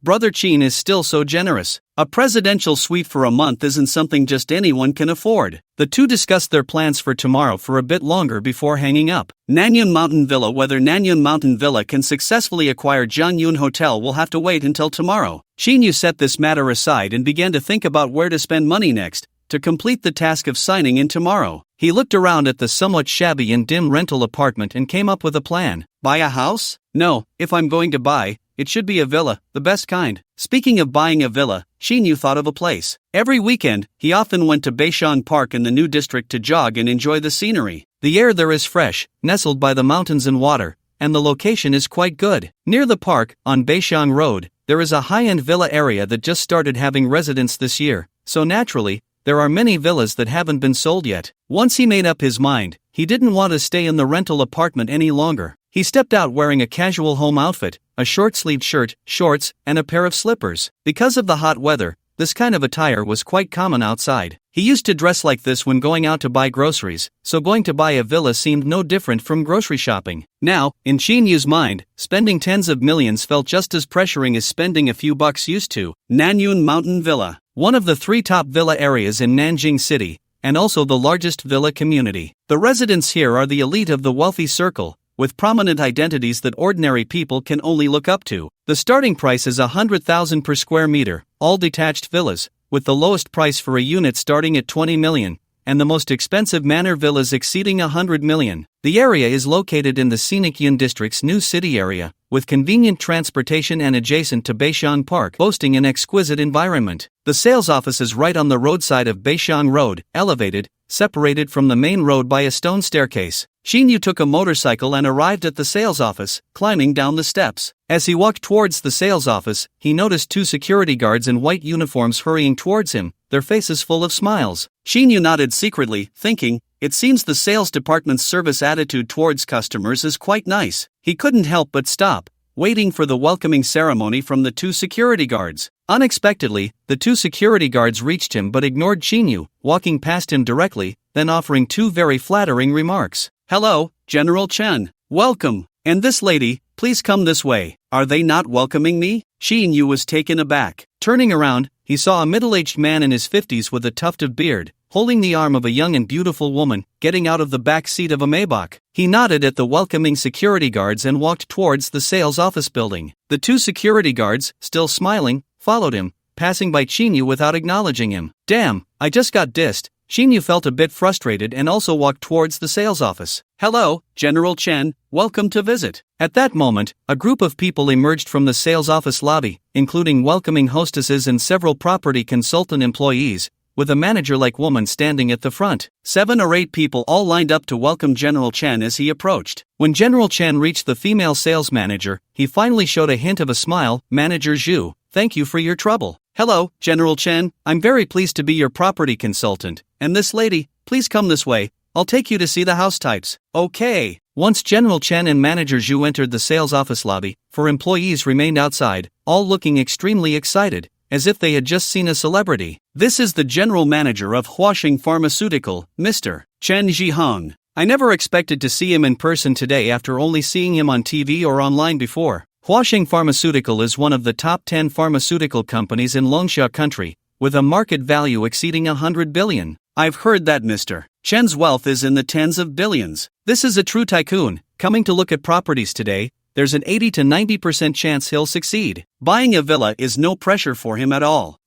Brother Chin is still so generous. A presidential suite for a month isn't something just anyone can afford. The two discussed their plans for tomorrow for a bit longer before hanging up. Nanyun Mountain Villa. Whether Nanyun Mountain Villa can successfully acquire Jiangyun Hotel will have to wait until tomorrow. Chin Yu set this matter aside and began to think about where to spend money next, to complete the task of signing in tomorrow. He looked around at the somewhat shabby and dim rental apartment and came up with a plan. Buy a house? No, if I'm going to buy, it should be a villa, the best kind. Speaking of buying a villa, Chin Yu thought of a place. Every weekend, he often went to Beishan Park in the new district to jog and enjoy the scenery. The air there is fresh, nestled by the mountains and water, and the location is quite good. Near the park, on Beishan Road, there is a high-end villa area that just started having residents this year, so naturally, there are many villas that haven't been sold yet. Once he made up his mind, he didn't want to stay in the rental apartment any longer. He stepped out wearing a casual home outfit, a short-sleeved shirt, shorts, and a pair of slippers. Because of the hot weather, this kind of attire was quite common outside. He used to dress like this when going out to buy groceries, so going to buy a villa seemed no different from grocery shopping. Now, in Chin Yu's mind, spending tens of millions felt just as pressuring as spending a few bucks used to. Nanyun Mountain Villa, one of the 3 top villa areas in Nanjing City, and also the largest villa community. The residents here are the elite of the wealthy circle, with prominent identities that ordinary people can only look up to. The starting price is 100,000 per square meter, all detached villas, with the lowest price for a unit starting at 20 million. and the most expensive manor villas exceeding 100 million. The area is located in the scenic Yun District's new city area, with convenient transportation and adjacent to Beishan Park, boasting an exquisite environment. The sales office is right on the roadside of Beishan Road, elevated, separated from the main road by a stone staircase. Xinyu took a motorcycle and arrived at the sales office, climbing down the steps. As he walked towards the sales office, he noticed two security guards in white uniforms hurrying towards him, their faces full of smiles. Xinyu nodded secretly, thinking, it seems the sales department's service attitude towards customers is quite nice. He couldn't help but stop, waiting for the welcoming ceremony from the two security guards. Unexpectedly, the two security guards reached him but ignored Xinyu, walking past him directly, then offering two very flattering remarks. Hello, General Chen. Welcome. And this lady, please come this way. Are they not welcoming me? Xinyu was taken aback. Turning around, he saw a middle-aged man in his 50s with a tuft of beard, holding the arm of a young and beautiful woman, getting out of the back seat of a Maybach. He nodded at the welcoming security guards and walked towards the sales office building. The two security guards, still smiling, followed him, passing by Xinyu without acknowledging him. Damn, I just got dissed. Xinyu felt a bit frustrated and also walked towards the sales office. Hello, General Chen, welcome to visit. At that moment, a group of people emerged from the sales office lobby, including welcoming hostesses and several property consultant employees, with a manager-like woman standing at the front. 7 or 8 people all lined up to welcome General Chen as he approached. When General Chen reached the female sales manager, he finally showed a hint of a smile. Manager Zhu, thank you for your trouble. Hello, General Chen, I'm very pleased to be your property consultant, and this lady, please come this way, I'll take you to see the house types. Okay. Once General Chen and Manager Zhu entered the sales office lobby, 4 employees remained outside, all looking extremely excited, as if they had just seen a celebrity. This is the general manager of Huaxing Pharmaceutical, Mr. Chen Zhihong. I never expected to see him in person today after only seeing him on TV or online before. Huaxing Pharmaceutical is one of the top 10 pharmaceutical companies in Longsha country, with a market value exceeding 100 billion. I've heard that Mr. Chen's wealth is in the tens of billions. This is a true tycoon. Coming to look at properties today, there's an 80 to 90% chance he'll succeed. Buying a villa is no pressure for him at all.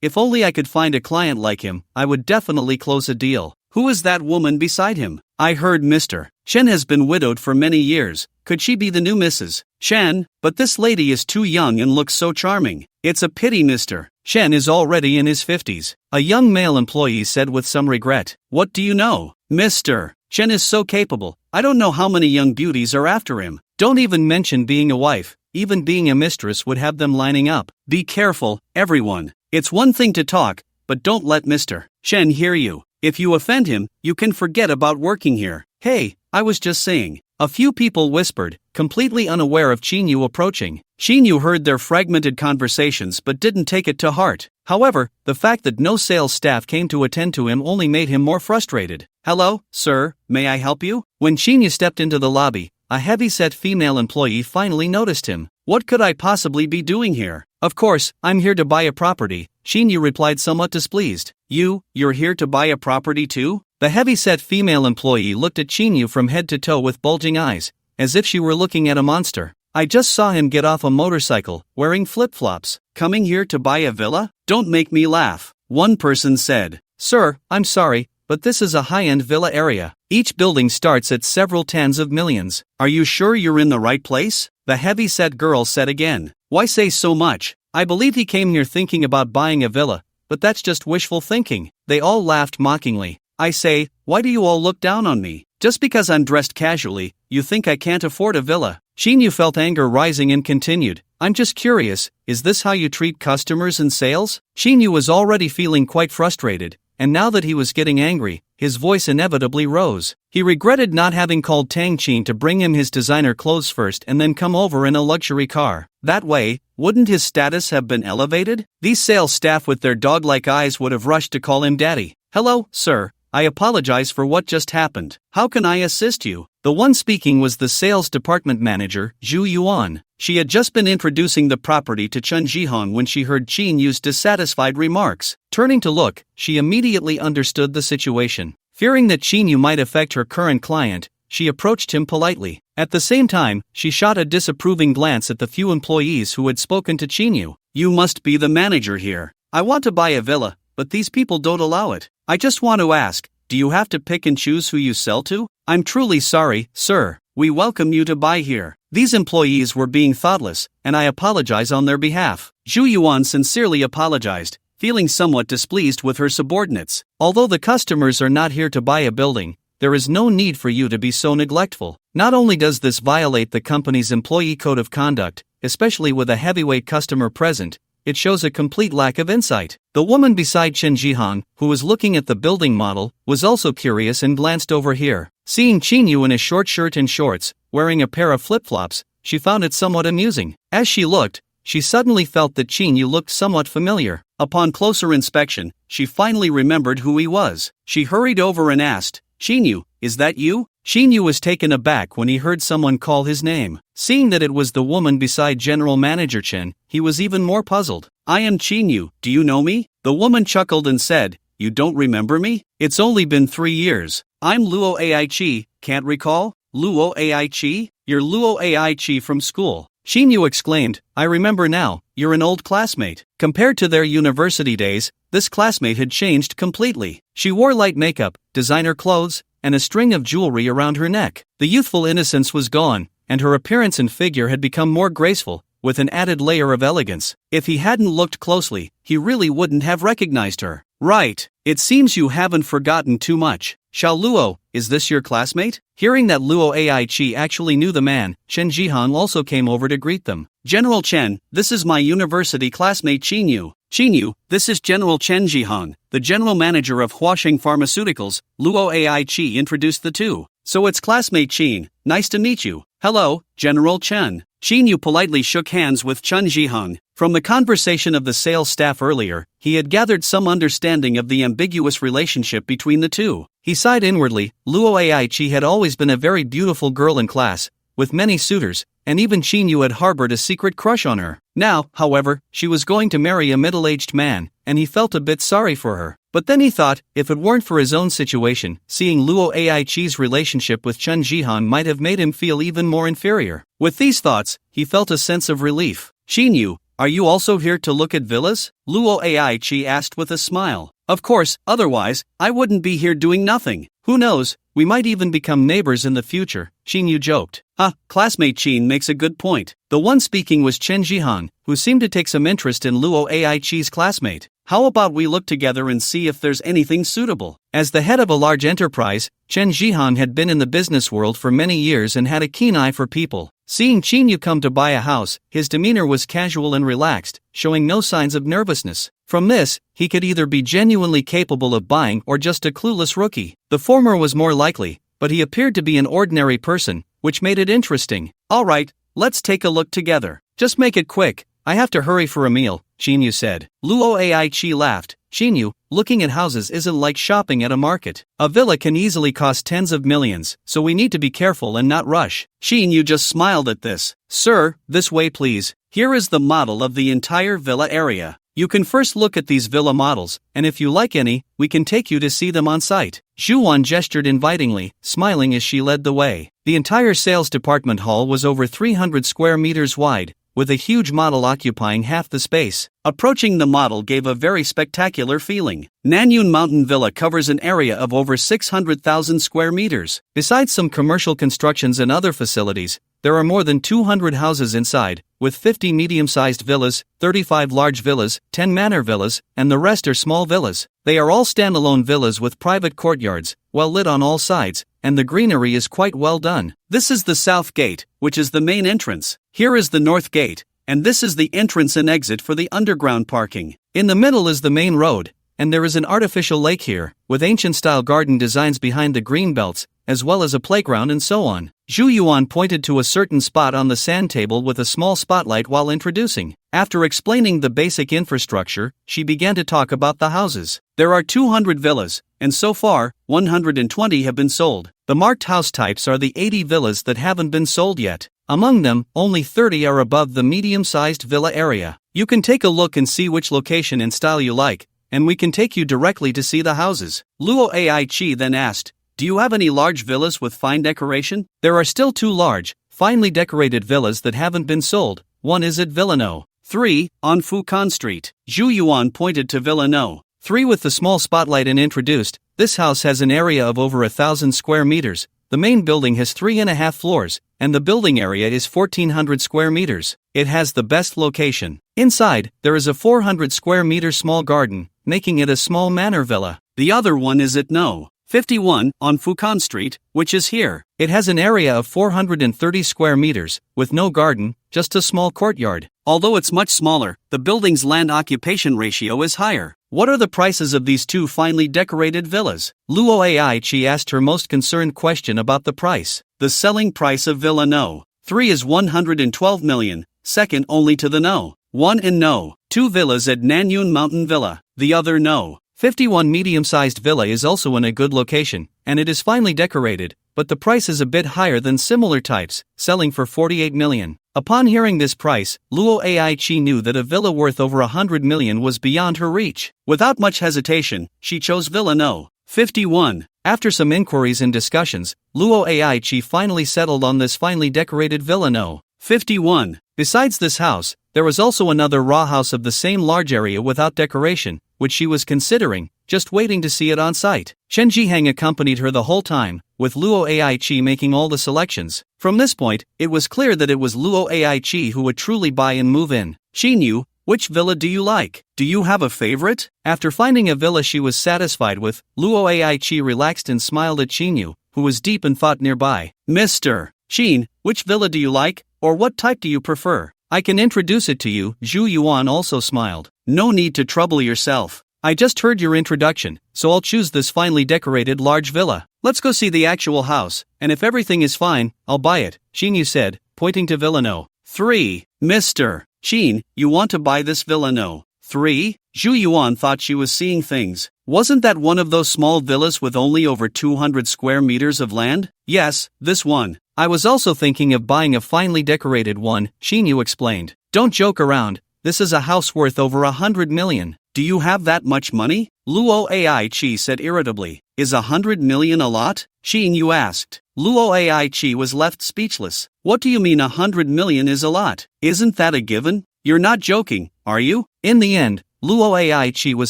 If only I could find a client like him, I would definitely close a deal. Who is that woman beside him? I heard Mr. Chen has been widowed for many years. Could she be the new Mrs. Chen? But this lady is too young and looks so charming. It's a pity Mr. Chen is already in his 50s. A young male employee said with some regret. What do you know? Mr. Chen is so capable. I don't know how many young beauties are after him. Don't even mention being a wife. Even being a mistress would have them lining up. Be careful, everyone. It's one thing to talk, but don't let Mr. Chen hear you. If you offend him, you can forget about working here. Hey, I was just saying. A few people whispered, completely unaware of Xinyu approaching. Xinyu heard their fragmented conversations but didn't take it to heart. However, the fact that no sales staff came to attend to him only made him more frustrated. Hello, sir, may I help you? When Xinyu stepped into the lobby, a heavy-set female employee finally noticed him. What could I possibly be doing here? Of course, I'm here to buy a property, Xinyu replied somewhat displeased. You're here to buy a property too? The heavy-set female employee looked at Xinyu from head to toe with bulging eyes, as if she were looking at a monster. I just saw him get off a motorcycle, wearing flip-flops. Coming here to buy a villa? Don't make me laugh. One person said. Sir, I'm sorry, but this is a high-end villa area. Each building starts at several tens of millions. Are you sure you're in the right place? The heavy-set girl said again. Why say so much? I believe he came here thinking about buying a villa, but that's just wishful thinking. They all laughed mockingly. I say, why do you all look down on me? Just because I'm dressed casually, you think I can't afford a villa? Xinyu felt anger rising and continued. I'm just curious, is this how you treat customers in sales? Xinyu was already feeling quite frustrated, and now that he was getting angry, his voice inevitably rose. He regretted not having called Tang Qin to bring him his designer clothes first and then come over in a luxury car. That way, wouldn't his status have been elevated? These sales staff with their dog-like eyes would have rushed to call him daddy. Hello, sir. I apologize for what just happened. How can I assist you? The one speaking was the sales department manager, Zhu Yuan. She had just been introducing the property to Chen Zhihong when she heard Qinyu's dissatisfied remarks. Turning to look, she immediately understood the situation. Fearing that Qinyu might affect her current client, she approached him politely. At the same time, she shot a disapproving glance at the few employees who had spoken to Qinyu. You must be the manager here. I want to buy a villa, but these people don't allow it. I just want to ask, do you have to pick and choose who you sell to? I'm truly sorry, sir. We welcome you to buy here. These employees were being thoughtless, and I apologize on their behalf. Zhu Yuan sincerely apologized, feeling somewhat displeased with her subordinates. Although the customers are not here to buy a building, there is no need for you to be so neglectful. Not only does this violate the company's employee code of conduct, especially with a heavyweight customer present, it shows a complete lack of insight. The woman beside Chen Jihang, who was looking at the building model, was also curious and glanced over here. Seeing Qin Yu in a short shirt and shorts, wearing a pair of flip-flops, she found it somewhat amusing. As she looked, she suddenly felt that Qin Yu looked somewhat familiar. Upon closer inspection, she finally remembered who he was. She hurried over and asked, Qin Yu, is that you? Qin Yu was taken aback when he heard someone call his name. Seeing that it was the woman beside General Manager Chen, he was even more puzzled. I am Qin Yu, do you know me? The woman chuckled and said, you don't remember me? It's only been 3 years. I'm Luo Aichi, can't recall? Luo Aichi? You're Luo Aichi from school. Qin Yu exclaimed, I remember now, you're an old classmate. Compared to their university days, this classmate had changed completely. She wore light makeup, designer clothes, and a string of jewelry around her neck. The youthful innocence was gone, and her appearance and figure had become more graceful, with an added layer of elegance. If he hadn't looked closely, he really wouldn't have recognized her. Right, it seems you haven't forgotten too much. Xiao Luo, is this your classmate? Hearing that Luo Aichi actually knew the man, Chen Jihang also came over to greet them. General Chen, this is my university classmate Qin Yu. Qin Yu, this is General Chen Jihang, the general manager of Huaxing Pharmaceuticals. Luo Aichi introduced the two. So it's classmate Qin, nice to meet you. Hello, General Chen. Qin Yu politely shook hands with Chen Jihang. From the conversation of the sales staff earlier, he had gathered some understanding of the ambiguous relationship between the two. He sighed inwardly. Luo Aichi had always been a very beautiful girl in class, with many suitors, and even Qin Yu had harbored a secret crush on her. Now, however, she was going to marry a middle-aged man, and he felt a bit sorry for her. But then he thought, if it weren't for his own situation, seeing Luo Aichi's relationship with Chen Jihang might have made him feel even more inferior. With these thoughts, he felt a sense of relief. Qin Yu, are you also here to look at villas? Luo Aichi asked with a smile. Of course, otherwise, I wouldn't be here doing nothing. Who knows, we might even become neighbors in the future, Qin Yu joked. Classmate Qin makes a good point. The one speaking was Chen Jihang, who seemed to take some interest in Luo Aichi's classmate. How about we look together and see if there's anything suitable? As the head of a large enterprise, Chen Jihang had been in the business world for many years and had a keen eye for people. Seeing Qin Yu come to buy a house, his demeanor was casual and relaxed, showing no signs of nervousness. From this, he could either be genuinely capable of buying or just a clueless rookie. The former was more likely, but he appeared to be an ordinary person, which made it interesting. Alright, let's take a look together. Just make it quick, I have to hurry for a meal, Qin Yu said. Luo Aichi laughed. Qin Yu, looking at houses isn't like shopping at a market. A villa can easily cost tens of millions, so we need to be careful and not rush. Qin Yu just smiled at this. Sir, this way please. Here is the model of the entire villa area. You can first look at these villa models, and if you like any, we can take you to see them on site. Zhu Wan gestured invitingly, smiling as she led the way. The entire sales department hall was over 300 square meters wide, with a huge model occupying half the space. Approaching the model gave a very spectacular feeling. Nanyun Mountain Villa covers an area of over 600,000 square meters. Besides some commercial constructions and other facilities, there are more than 200 houses inside, with 50 medium-sized villas, 35 large villas, 10 manor villas, and the rest are small villas. They are all standalone villas with private courtyards, well lit on all sides, and the greenery is quite well done. This is the south gate, which is the main entrance. Here is the north gate, and this is the entrance and exit for the underground parking. In the middle is the main road, and there is an artificial lake here, with ancient-style garden designs behind the green belts, as well as a playground and so on. Zhu Yuan pointed to a certain spot on the sand table with a small spotlight while introducing. After explaining the basic infrastructure, she began to talk about the houses. There are 200 villas, and so far, 120 have been sold. The marked house types are the 80 villas that haven't been sold yet. Among them, only 30 are above the medium-sized villa area. You can take a look and see which location and style you like, and we can take you directly to see the houses. Luo Aichi then asked, do you have any large villas with fine decoration? There are still 2 large, finely decorated villas that haven't been sold. One is at Villa No. 3, on Fukan Street. Zhu Yuan pointed to Villa No. 3 with the small spotlight and introduced, This house has an area of over 1,000 square meters. The main building has 3.5 floors, and the building area is 1,400 square meters. It has the best location. Inside, there is a 400 square meter small garden, making it a small manor villa. The other one is at No. 51 on Fukan Street, which is here. It has an area of 430 square meters, with no garden, just a small courtyard. Although it's much smaller, the building's land occupation ratio is higher. What are the prices of these two finely decorated villas? Luo Aichi asked her most concerned question about the price. The selling price of Villa No. 3 is 112 million, second only to the No. 1 and No. 2 villas at Nanyun Mountain Villa. The other No. 51 medium-sized villa is also in a good location, and it is finely decorated, but the price is a bit higher than similar types, selling for 48 million. Upon hearing this price, Luo Aichi knew that a villa worth over 100 million was beyond her reach. Without much hesitation, she chose Villa No. 51. After some inquiries and discussions, Luo Aichi finally settled on this finely decorated Villa No. 51. Besides this house, there was also another raw house of the same large area without decoration, which she was considering, just waiting to see it on site. Chen Jihang accompanied her the whole time, with Luo Aichi making all the selections. From this point, it was clear that it was Luo Aichi who would truly buy and move in. She knew, which villa do you like? Do you have a favorite? After finding a villa she was satisfied with, Luo Aichi relaxed and smiled at Shinyu, who was deep in thought nearby. Mr. Shin, which villa do you like, or what type do you prefer? I can introduce it to you. Zhu Yuan also smiled. No need to trouble yourself. I just heard your introduction, so I'll choose this finely decorated large villa. Let's go see the actual house, and if everything is fine, I'll buy it, Shinyu said, pointing to Villa No. 3. Mr. Shin, you want to buy this Villa No. 3? Zhu Yuan thought she was seeing things. Wasn't that one of those small villas with only over 200 square meters of land? Yes, this one. I was also thinking of buying a finely decorated one, Shinyu explained. Don't joke around, this is a house worth over 100 million. Do you have that much money? Luo Aichi said irritably. Is 100 million a lot? Shinyu asked. Luo Aichi was left speechless. What do you mean 100 million is a lot? Isn't that a given? You're not joking, are you? In the end, Luo Aichi was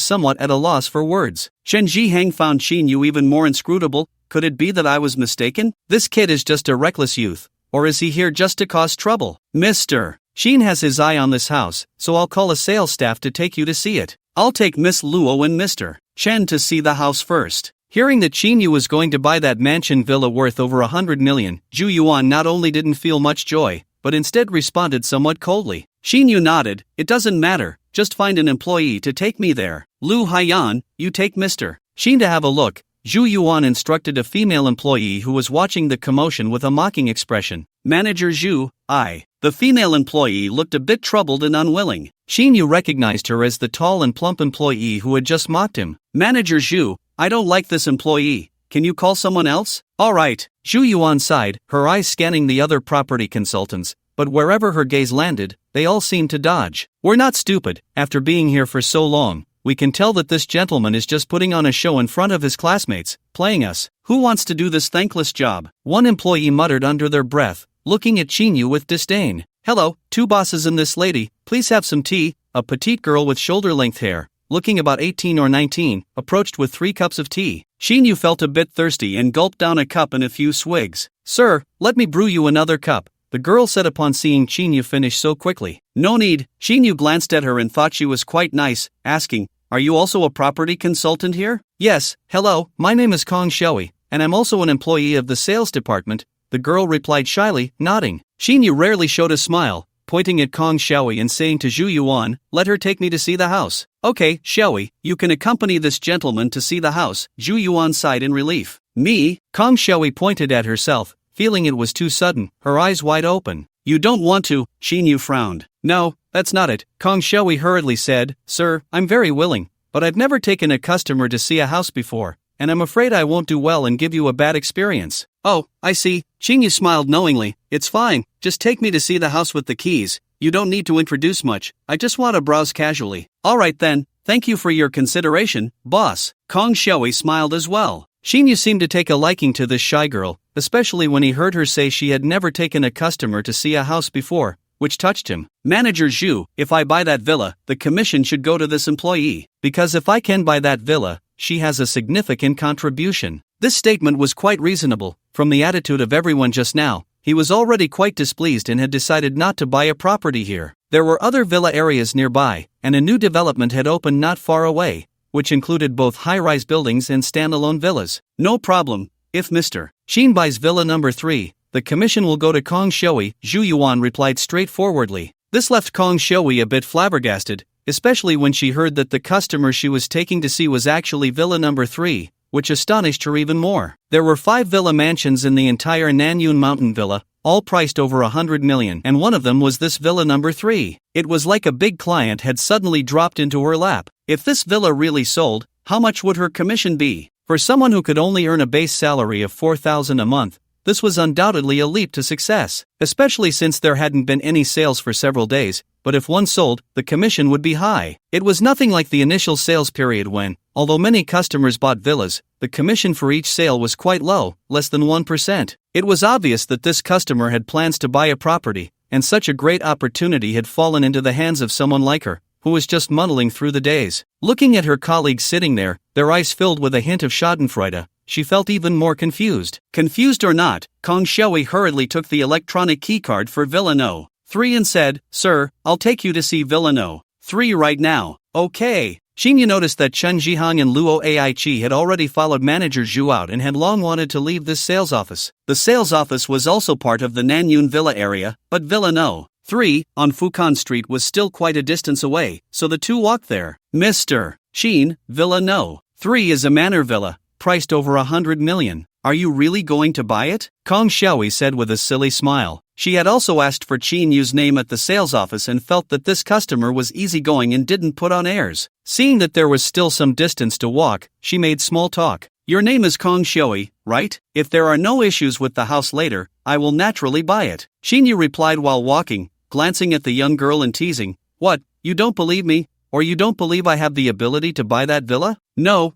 somewhat at a loss for words. Chen Jihang found Shinyu even more inscrutable. Could it be that I was mistaken? This kid is just a reckless youth, or is he here just to cause trouble? Mr. Shin has his eye on this house, so I'll call a sales staff to take you to see it. I'll take Miss Luo and Mr. Chen to see the house first. Hearing that Shinyu was going to buy that mansion villa worth over 100 million, Zhu Yuan not only didn't feel much joy, but instead responded somewhat coldly. Shinyu nodded. It doesn't matter, just find an employee to take me there. Lu Haiyan, you take Mr. Shin to have a look. Zhu Yuan instructed a female employee who was watching the commotion with a mocking expression. Manager Zhu, I. The female employee looked a bit troubled and unwilling. Shinyu recognized her as the tall and plump employee who had just mocked him. Manager Zhu, I don't like this employee. Can you call someone else? Alright. Zhu Yuan sighed, her eyes scanning the other property consultants, but wherever her gaze landed, they all seemed to dodge. We're not stupid. After being here for so long, we can tell that this gentleman is just putting on a show in front of his classmates, playing us. Who wants to do this thankless job? One employee muttered under their breath, looking at Shinyu with disdain. Hello, two bosses and this lady, please have some tea. A petite girl with shoulder-length hair, looking about 18 or 19, approached with 3 cups of tea. Shinyu felt a bit thirsty and gulped down a cup in a few swigs. Sir, let me brew you another cup, the girl said upon seeing Shinyu finish so quickly. No need. Shinyu glanced at her and thought she was quite nice, asking, Are you also a property consultant here? Yes, hello, my name is Kong Shoei, and I'm also an employee of the sales department, the girl replied shyly, nodding. Shinyu rarely showed a smile, pointing at Kong Shoei and saying to Zhu Yuan, let her take me to see the house. Okay, Shoei, you can accompany this gentleman to see the house, Zhu Yuan sighed in relief. Me? Kong Shoei pointed at herself, feeling it was too sudden, her eyes wide open. You don't want to, Shinyu frowned. No, that's not it, Kong Shoei hurriedly said. Sir, I'm very willing, but I've never taken a customer to see a house before, and I'm afraid I won't do well and give you a bad experience. Oh, I see, Shinyu smiled knowingly. It's fine, just take me to see the house with the keys. You don't need to introduce much, I just want to browse casually. Alright then, thank you for your consideration, boss. Kong Shoei smiled as well. Shinyu seemed to take a liking to this shy girl, especially when he heard her say she had never taken a customer to see a house before, which touched him. Manager Zhu, if I buy that villa, the commission should go to this employee. Because if I can buy that villa, she has a significant contribution. This statement was quite reasonable. From the attitude of everyone just now, he was already quite displeased and had decided not to buy a property here. There were other villa areas nearby, and a new development had opened not far away, which included both high-rise buildings and standalone villas. No problem. If Mr. Shin buys villa number 3, the commission will go to Kong Shui, Zhu Yuan replied straightforwardly. This left Kong Shui a bit flabbergasted, especially when she heard that the customer she was taking to see was actually villa number 3, which astonished her even more. There were 5 villa mansions in the entire Nanyun Mountain Villa, all priced over 100 million, and one of them was this villa number 3. It was like a big client had suddenly dropped into her lap. If this villa really sold, how much would her commission be? For someone who could only earn a base salary of 4,000 a month, this was undoubtedly a leap to success, especially since there hadn't been any sales for several days, but if one sold, the commission would be high. It was nothing like the initial sales period when, although many customers bought villas, the commission for each sale was quite low, less than 1%. It was obvious that this customer had plans to buy a property, and such a great opportunity had fallen into the hands of someone like her, who was just muddling through the days. Looking at her colleagues sitting there, their eyes filled with a hint of schadenfreude, she felt even more confused. Confused or not, Kong Shui hurriedly took the electronic keycard for Villa No. 3 and said, "Sir, I'll take you to see Villa No. 3 right now." Okay. Xinyu noticed that Chen Jihang and Luo Aichi had already followed manager Zhu out and had long wanted to leave this sales office. The sales office was also part of the Nanyun Villa area, but Villa No. 3, on Fukan Street was still quite a distance away, so the two walked there. Mr. Shin, Villa No. 3 is a manor villa, priced over 100 million. Are you really going to buy it? Kong Shui said with a silly smile. She had also asked for Qin Yu's name at the sales office and felt that this customer was easygoing and didn't put on airs. Seeing that there was still some distance to walk, she made small talk. Your name is Kong Shui, right? If there are no issues with the house later, I will naturally buy it. Qin Yu replied while walking, glancing at the young girl and teasing. What, you don't believe me? Or you don't believe I have the ability to buy that villa? No,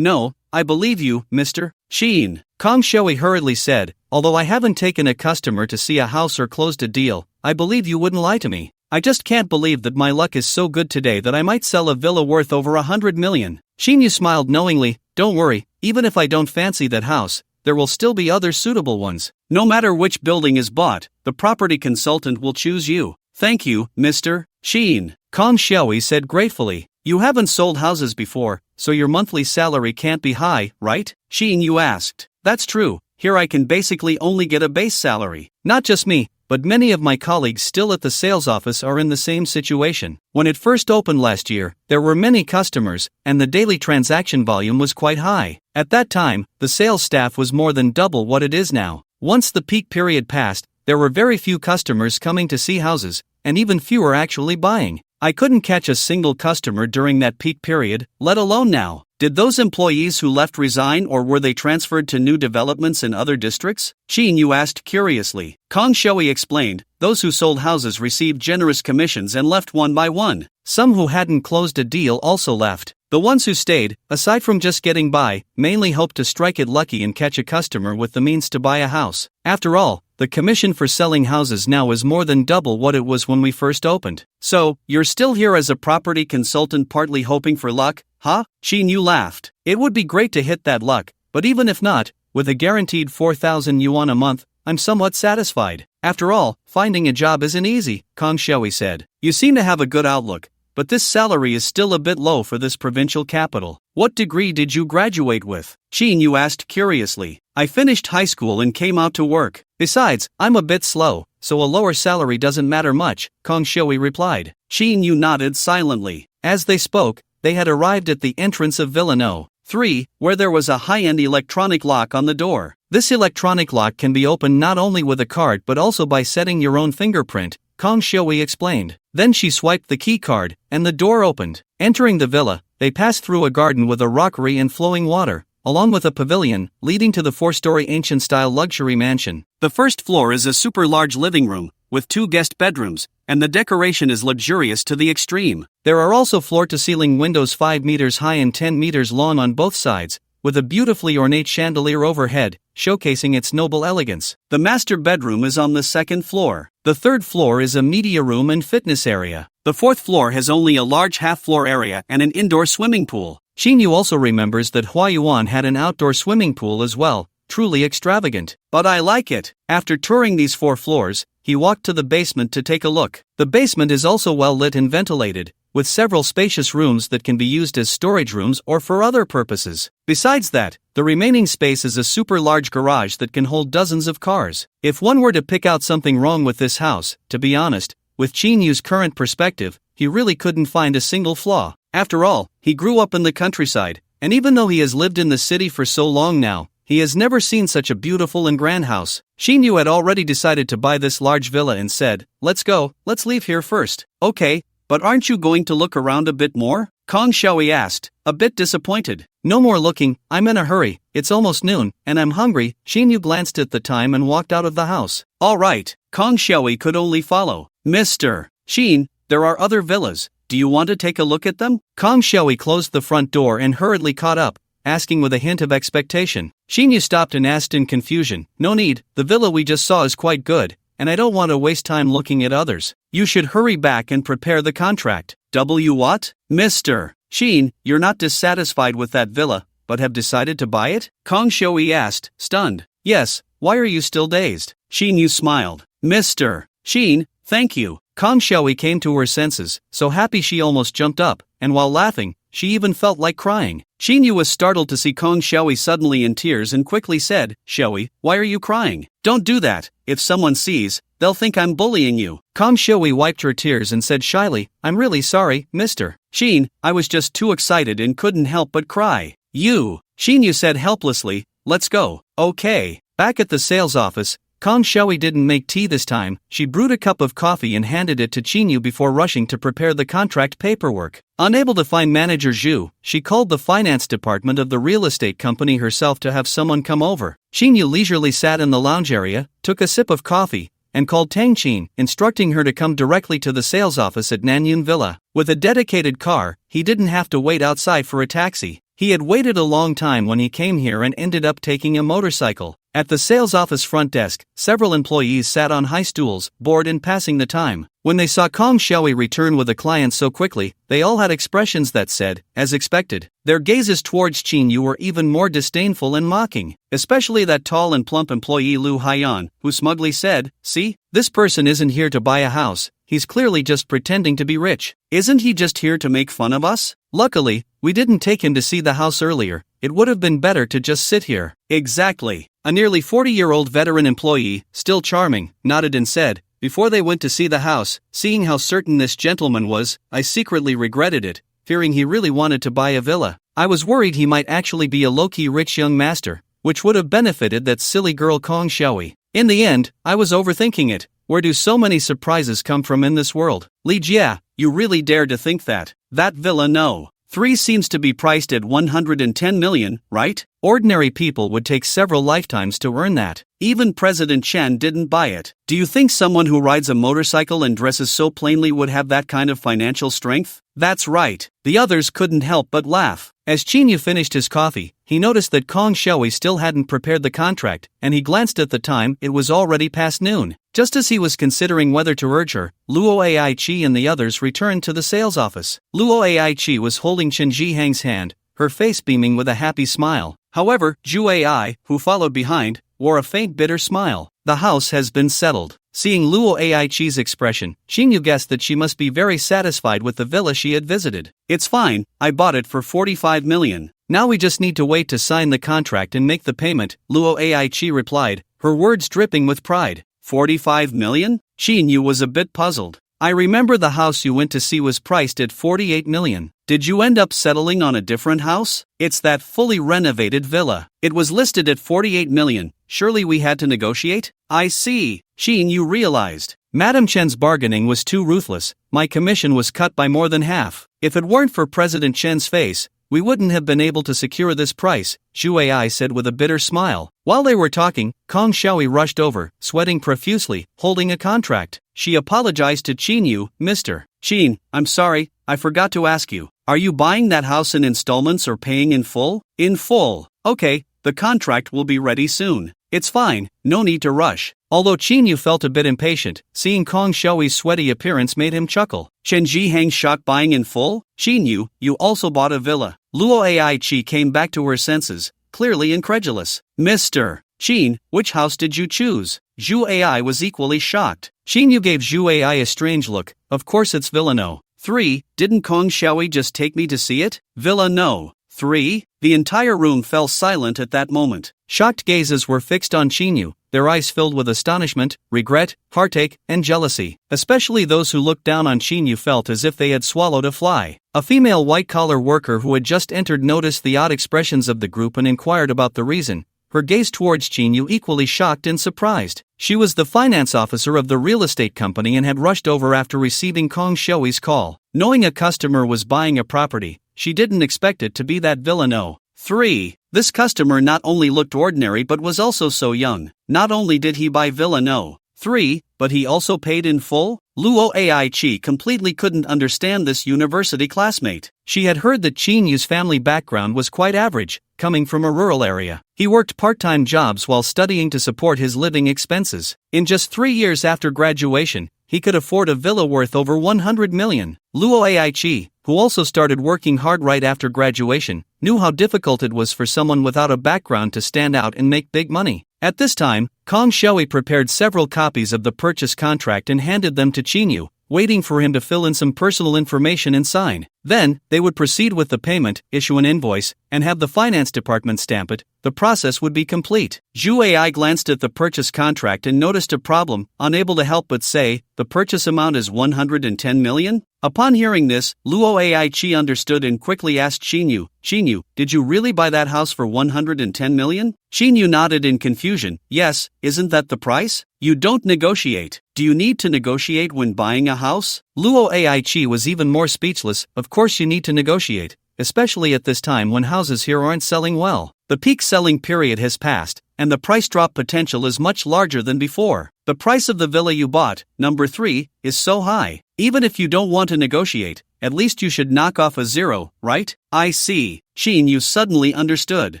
I believe you, Mr. Shin. Kong Shui hurriedly said, although I haven't taken a customer to see a house or closed a deal, I believe you wouldn't lie to me. I just can't believe that my luck is so good today that I might sell a villa worth over 100 million. Shin smiled knowingly. Don't worry, even if I don't fancy that house, there will still be other suitable ones. No matter which building is bought, the property consultant will choose you. Thank you, Mr. Shin. Kong Shui said gratefully. You haven't sold houses before, so your monthly salary can't be high, right? Shin Yu asked. That's true, here I can basically only get a base salary. Not just me, but many of my colleagues still at the sales office are in the same situation. When it first opened last year, there were many customers, and the daily transaction volume was quite high. At that time, the sales staff was more than double what it is now. Once the peak period passed, there were very few customers coming to see houses, and even fewer actually buying. I couldn't catch a single customer during that peak period, let alone now. Did those employees who left resign or were they transferred to new developments in other districts? Qin Yu asked curiously. Kong Shui explained, those who sold houses received generous commissions and left one by one. Some who hadn't closed a deal also left. The ones who stayed, aside from just getting by, mainly hoped to strike it lucky and catch a customer with the means to buy a house. After all, the commission for selling houses now is more than double what it was when we first opened. So, you're still here as a property consultant partly hoping for luck, huh? Qin Yu laughed. It would be great to hit that luck, but even if not, with a guaranteed 4,000 yuan a month, I'm somewhat satisfied. After all, finding a job isn't easy, Kong Shui said. You seem to have a good outlook, but this salary is still a bit low for this provincial capital. What degree did you graduate with? Qin Yu asked curiously. I finished high school and came out to work. Besides, I'm a bit slow, so a lower salary doesn't matter much, Kong Shui replied. Qin Yu nodded silently. As they spoke, they had arrived at the entrance of Villa No. 3, where there was a high-end electronic lock on the door. This electronic lock can be opened not only with a card but also by setting your own fingerprint, Kong Shui explained. Then she swiped the key card, and the door opened. Entering the villa, they passed through a garden with a rockery and flowing water, along with a pavilion, leading to the 4-story ancient-style luxury mansion. The first floor is a super-large living room, with 2 guest bedrooms, and the decoration is luxurious to the extreme. There are also floor-to-ceiling windows 5 meters high and 10 meters long on both sides, with a beautifully ornate chandelier overhead, showcasing its noble elegance. The master bedroom is on the 2nd floor. The 3rd floor is a media room and fitness area. The 4th floor has only a large half-floor area and an indoor swimming pool. Xinyu also remembers that Huayuan had an outdoor swimming pool as well, truly extravagant. But I like it. After touring these 4 floors, he walked to the basement to take a look. The basement is also well lit and ventilated, with several spacious rooms that can be used as storage rooms or for other purposes. Besides that, the remaining space is a super large garage that can hold dozens of cars. If one were to pick out something wrong with this house, to be honest, with Chinyu's current perspective, he really couldn't find a single flaw. After all, he grew up in the countryside, and even though he has lived in the city for so long now, he has never seen such a beautiful and grand house. Xinyu had already decided to buy this large villa and said, "Let's go, let's leave here first." "Okay, but aren't you going to look around a bit more?" Kong Xiaoyi asked, a bit disappointed. "No more looking, I'm in a hurry, it's almost noon, and I'm hungry." Xinyu glanced at the time and walked out of the house. "All right," Kong Xiaoyi could only follow. "Mr. Xin, there are other villas, do you want to take a look at them?" Kong Xiaoyi closed the front door and hurriedly caught up, asking with a hint of expectation. Xinyu stopped and asked in confusion, "No need, the villa we just saw is quite good, and I don't want to waste time looking at others. You should hurry back and prepare the contract." What? Mr. Xin, you're not dissatisfied with that villa, but have decided to buy it? Kong Xiaoyi asked, stunned. "Yes, why are you still dazed?" Xinyu smiled. "Mr. Xin, thank you." Kong Xiaoyi came to her senses, so happy she almost jumped up, and while laughing, she even felt like crying. Xinyu was startled to see Kong Xiaoyi suddenly in tears and quickly said, "Xiaoyi, why are you crying? Don't do that, if someone sees, they'll think I'm bullying you." Kong Xiaoyi wiped her tears and said shyly, "I'm really sorry, Mr. Xin, I was just too excited and couldn't help but cry." Xinyu said helplessly, "Let's go." Okay. Back at the sales office, Kong Xiaoyi didn't make tea this time. She brewed a cup of coffee and handed it to Xinyu before rushing to prepare the contract paperwork. Unable to find manager Zhu, she called the finance department of the real estate company herself to have someone come over. Xinyu leisurely sat in the lounge area, took a sip of coffee, and called Tang Qin, instructing her to come directly to the sales office at Nanyun Villa. With a dedicated car, he didn't have to wait outside for a taxi. He had waited a long time when he came here and ended up taking a motorcycle. At the sales office front desk, several employees sat on high stools, bored and passing the time. When they saw Kong Xiaoyi return with a client so quickly, they all had expressions that said, as expected. Their gazes towards Xinyu were even more disdainful and mocking, especially that tall and plump employee Lu Haiyan, who smugly said, "See, this person isn't here to buy a house, he's clearly just pretending to be rich. Isn't he just here to make fun of us? Luckily, we didn't take him to see the house earlier, it would have been better to just sit here." Exactly. A nearly 40-year-old veteran employee, still charming, nodded and said, "Before they went to see the house, seeing how certain this gentleman was, I secretly regretted it, fearing he really wanted to buy a villa. I was worried he might actually be a low-key rich young master, which would have benefited that silly girl Kong Xiaoyi. In the end, I was overthinking it. Where do so many surprises come from in this world? Li Jia, you really dare to think that? That villa no. 3 seems to be priced at 110 million, right? Ordinary people would take several lifetimes to earn that. Even President Chen didn't buy it. Do you think someone who rides a motorcycle and dresses so plainly would have that kind of financial strength?" That's right. The others couldn't help but laugh. As Xinyu finished his coffee, he noticed that Kong Xiaoyi still hadn't prepared the contract, and he glanced at the time. It was already past noon. Just as he was considering whether to urge her, Luo Aichi and the others returned to the sales office. Luo Aichi was holding Chen Zhihang's hand, her face beaming with a happy smile. However, Zhu Ai, who followed behind, wore a faint bitter smile. The house has been settled. Seeing Luo Aichi's expression, Xinyu guessed that she must be very satisfied with the villa she had visited. "It's fine, I bought it for 45 million. Now we just need to wait to sign the contract and make the payment," Luo Aichi replied, her words dripping with pride. 45 million? Xinyu was a bit puzzled. "I remember the house you went to see was priced at 48 million. Did you end up settling on a different house?" "It's that fully renovated villa. It was listed at 48 million. Surely we had to negotiate?" "I see." Xinyu realized. Madam Chen's bargaining was too ruthless. My commission was cut by more than half. If it weren't for President Chen's face, we wouldn't have been able to secure this price, Zhu Ai said with a bitter smile. While they were talking, Kong Xiaoyi rushed over, sweating profusely, holding a contract. She apologized to Xinyu. "Mr. Xin, I'm sorry, I forgot to ask you. Are you buying that house in installments or paying in full?" "In full." "Okay, the contract will be ready soon." It's fine, no need to rush. Although Chinyu felt a bit impatient, seeing Kong Shoui's sweaty appearance made him chuckle. Shenji Hang's shocked buying in full? Chinyu, you also bought a villa. Luo Ai-chi came back to her senses, clearly incredulous. Mr. Chin, which house did you choose? Zhu Ai was equally shocked. Chinyu gave Zhu Ai a strange look. Of course it's Villa No. 3, didn't Kong Shaoi just take me to see it? Villa No. 3? The entire room fell silent at that moment. Shocked gazes were fixed on Chinyu, their eyes filled with astonishment, regret, heartache, and jealousy. Especially those who looked down on Chinyu felt as if they had swallowed a fly. A female white-collar worker who had just entered noticed the odd expressions of the group and inquired about the reason, her gaze towards Chinyu equally shocked and surprised. She was the finance officer of the real estate company and had rushed over after receiving Kong Shoui's call. Knowing a customer was buying a property, she didn't expect it to be that Villa No. 3. This customer not only looked ordinary but was also so young. Not only did he buy Villa No. 3, but he also paid in full? Luo Ai-chi completely couldn't understand this university classmate. She had heard that Chinyu's family background was quite average, coming from a rural area. He worked part-time jobs while studying to support his living expenses. In just 3 years after graduation, he could afford a villa worth over 100 million. Luo Ai-chi, who also started working hard right after graduation, knew how difficult it was for someone without a background to stand out and make big money. At this time, Kong Shaoi prepared several copies of the purchase contract and handed them to Chinyu, waiting for him to fill in some personal information and sign. Then, they would proceed with the payment, issue an invoice, and have the finance department stamp it. The process would be complete. Zhu Ai glanced at the purchase contract and noticed a problem, unable to help but say, the purchase amount is 110 million? Upon hearing this, Luo Ai-chi understood and quickly asked Chinyu, Chinyu, did you really buy that house for 110 million? Chinyu nodded in confusion, yes, isn't that the price? You don't negotiate. Do you need to negotiate when buying a house? Luo Ai-chi was even more speechless. Of course you need to negotiate, especially at this time when houses here aren't selling well. The peak selling period has passed, and the price drop potential is much larger than before. The price of the villa you bought, number 3, is so high. Even if you don't want to negotiate, at least you should knock off a zero, right? I see. Chin, you suddenly understood.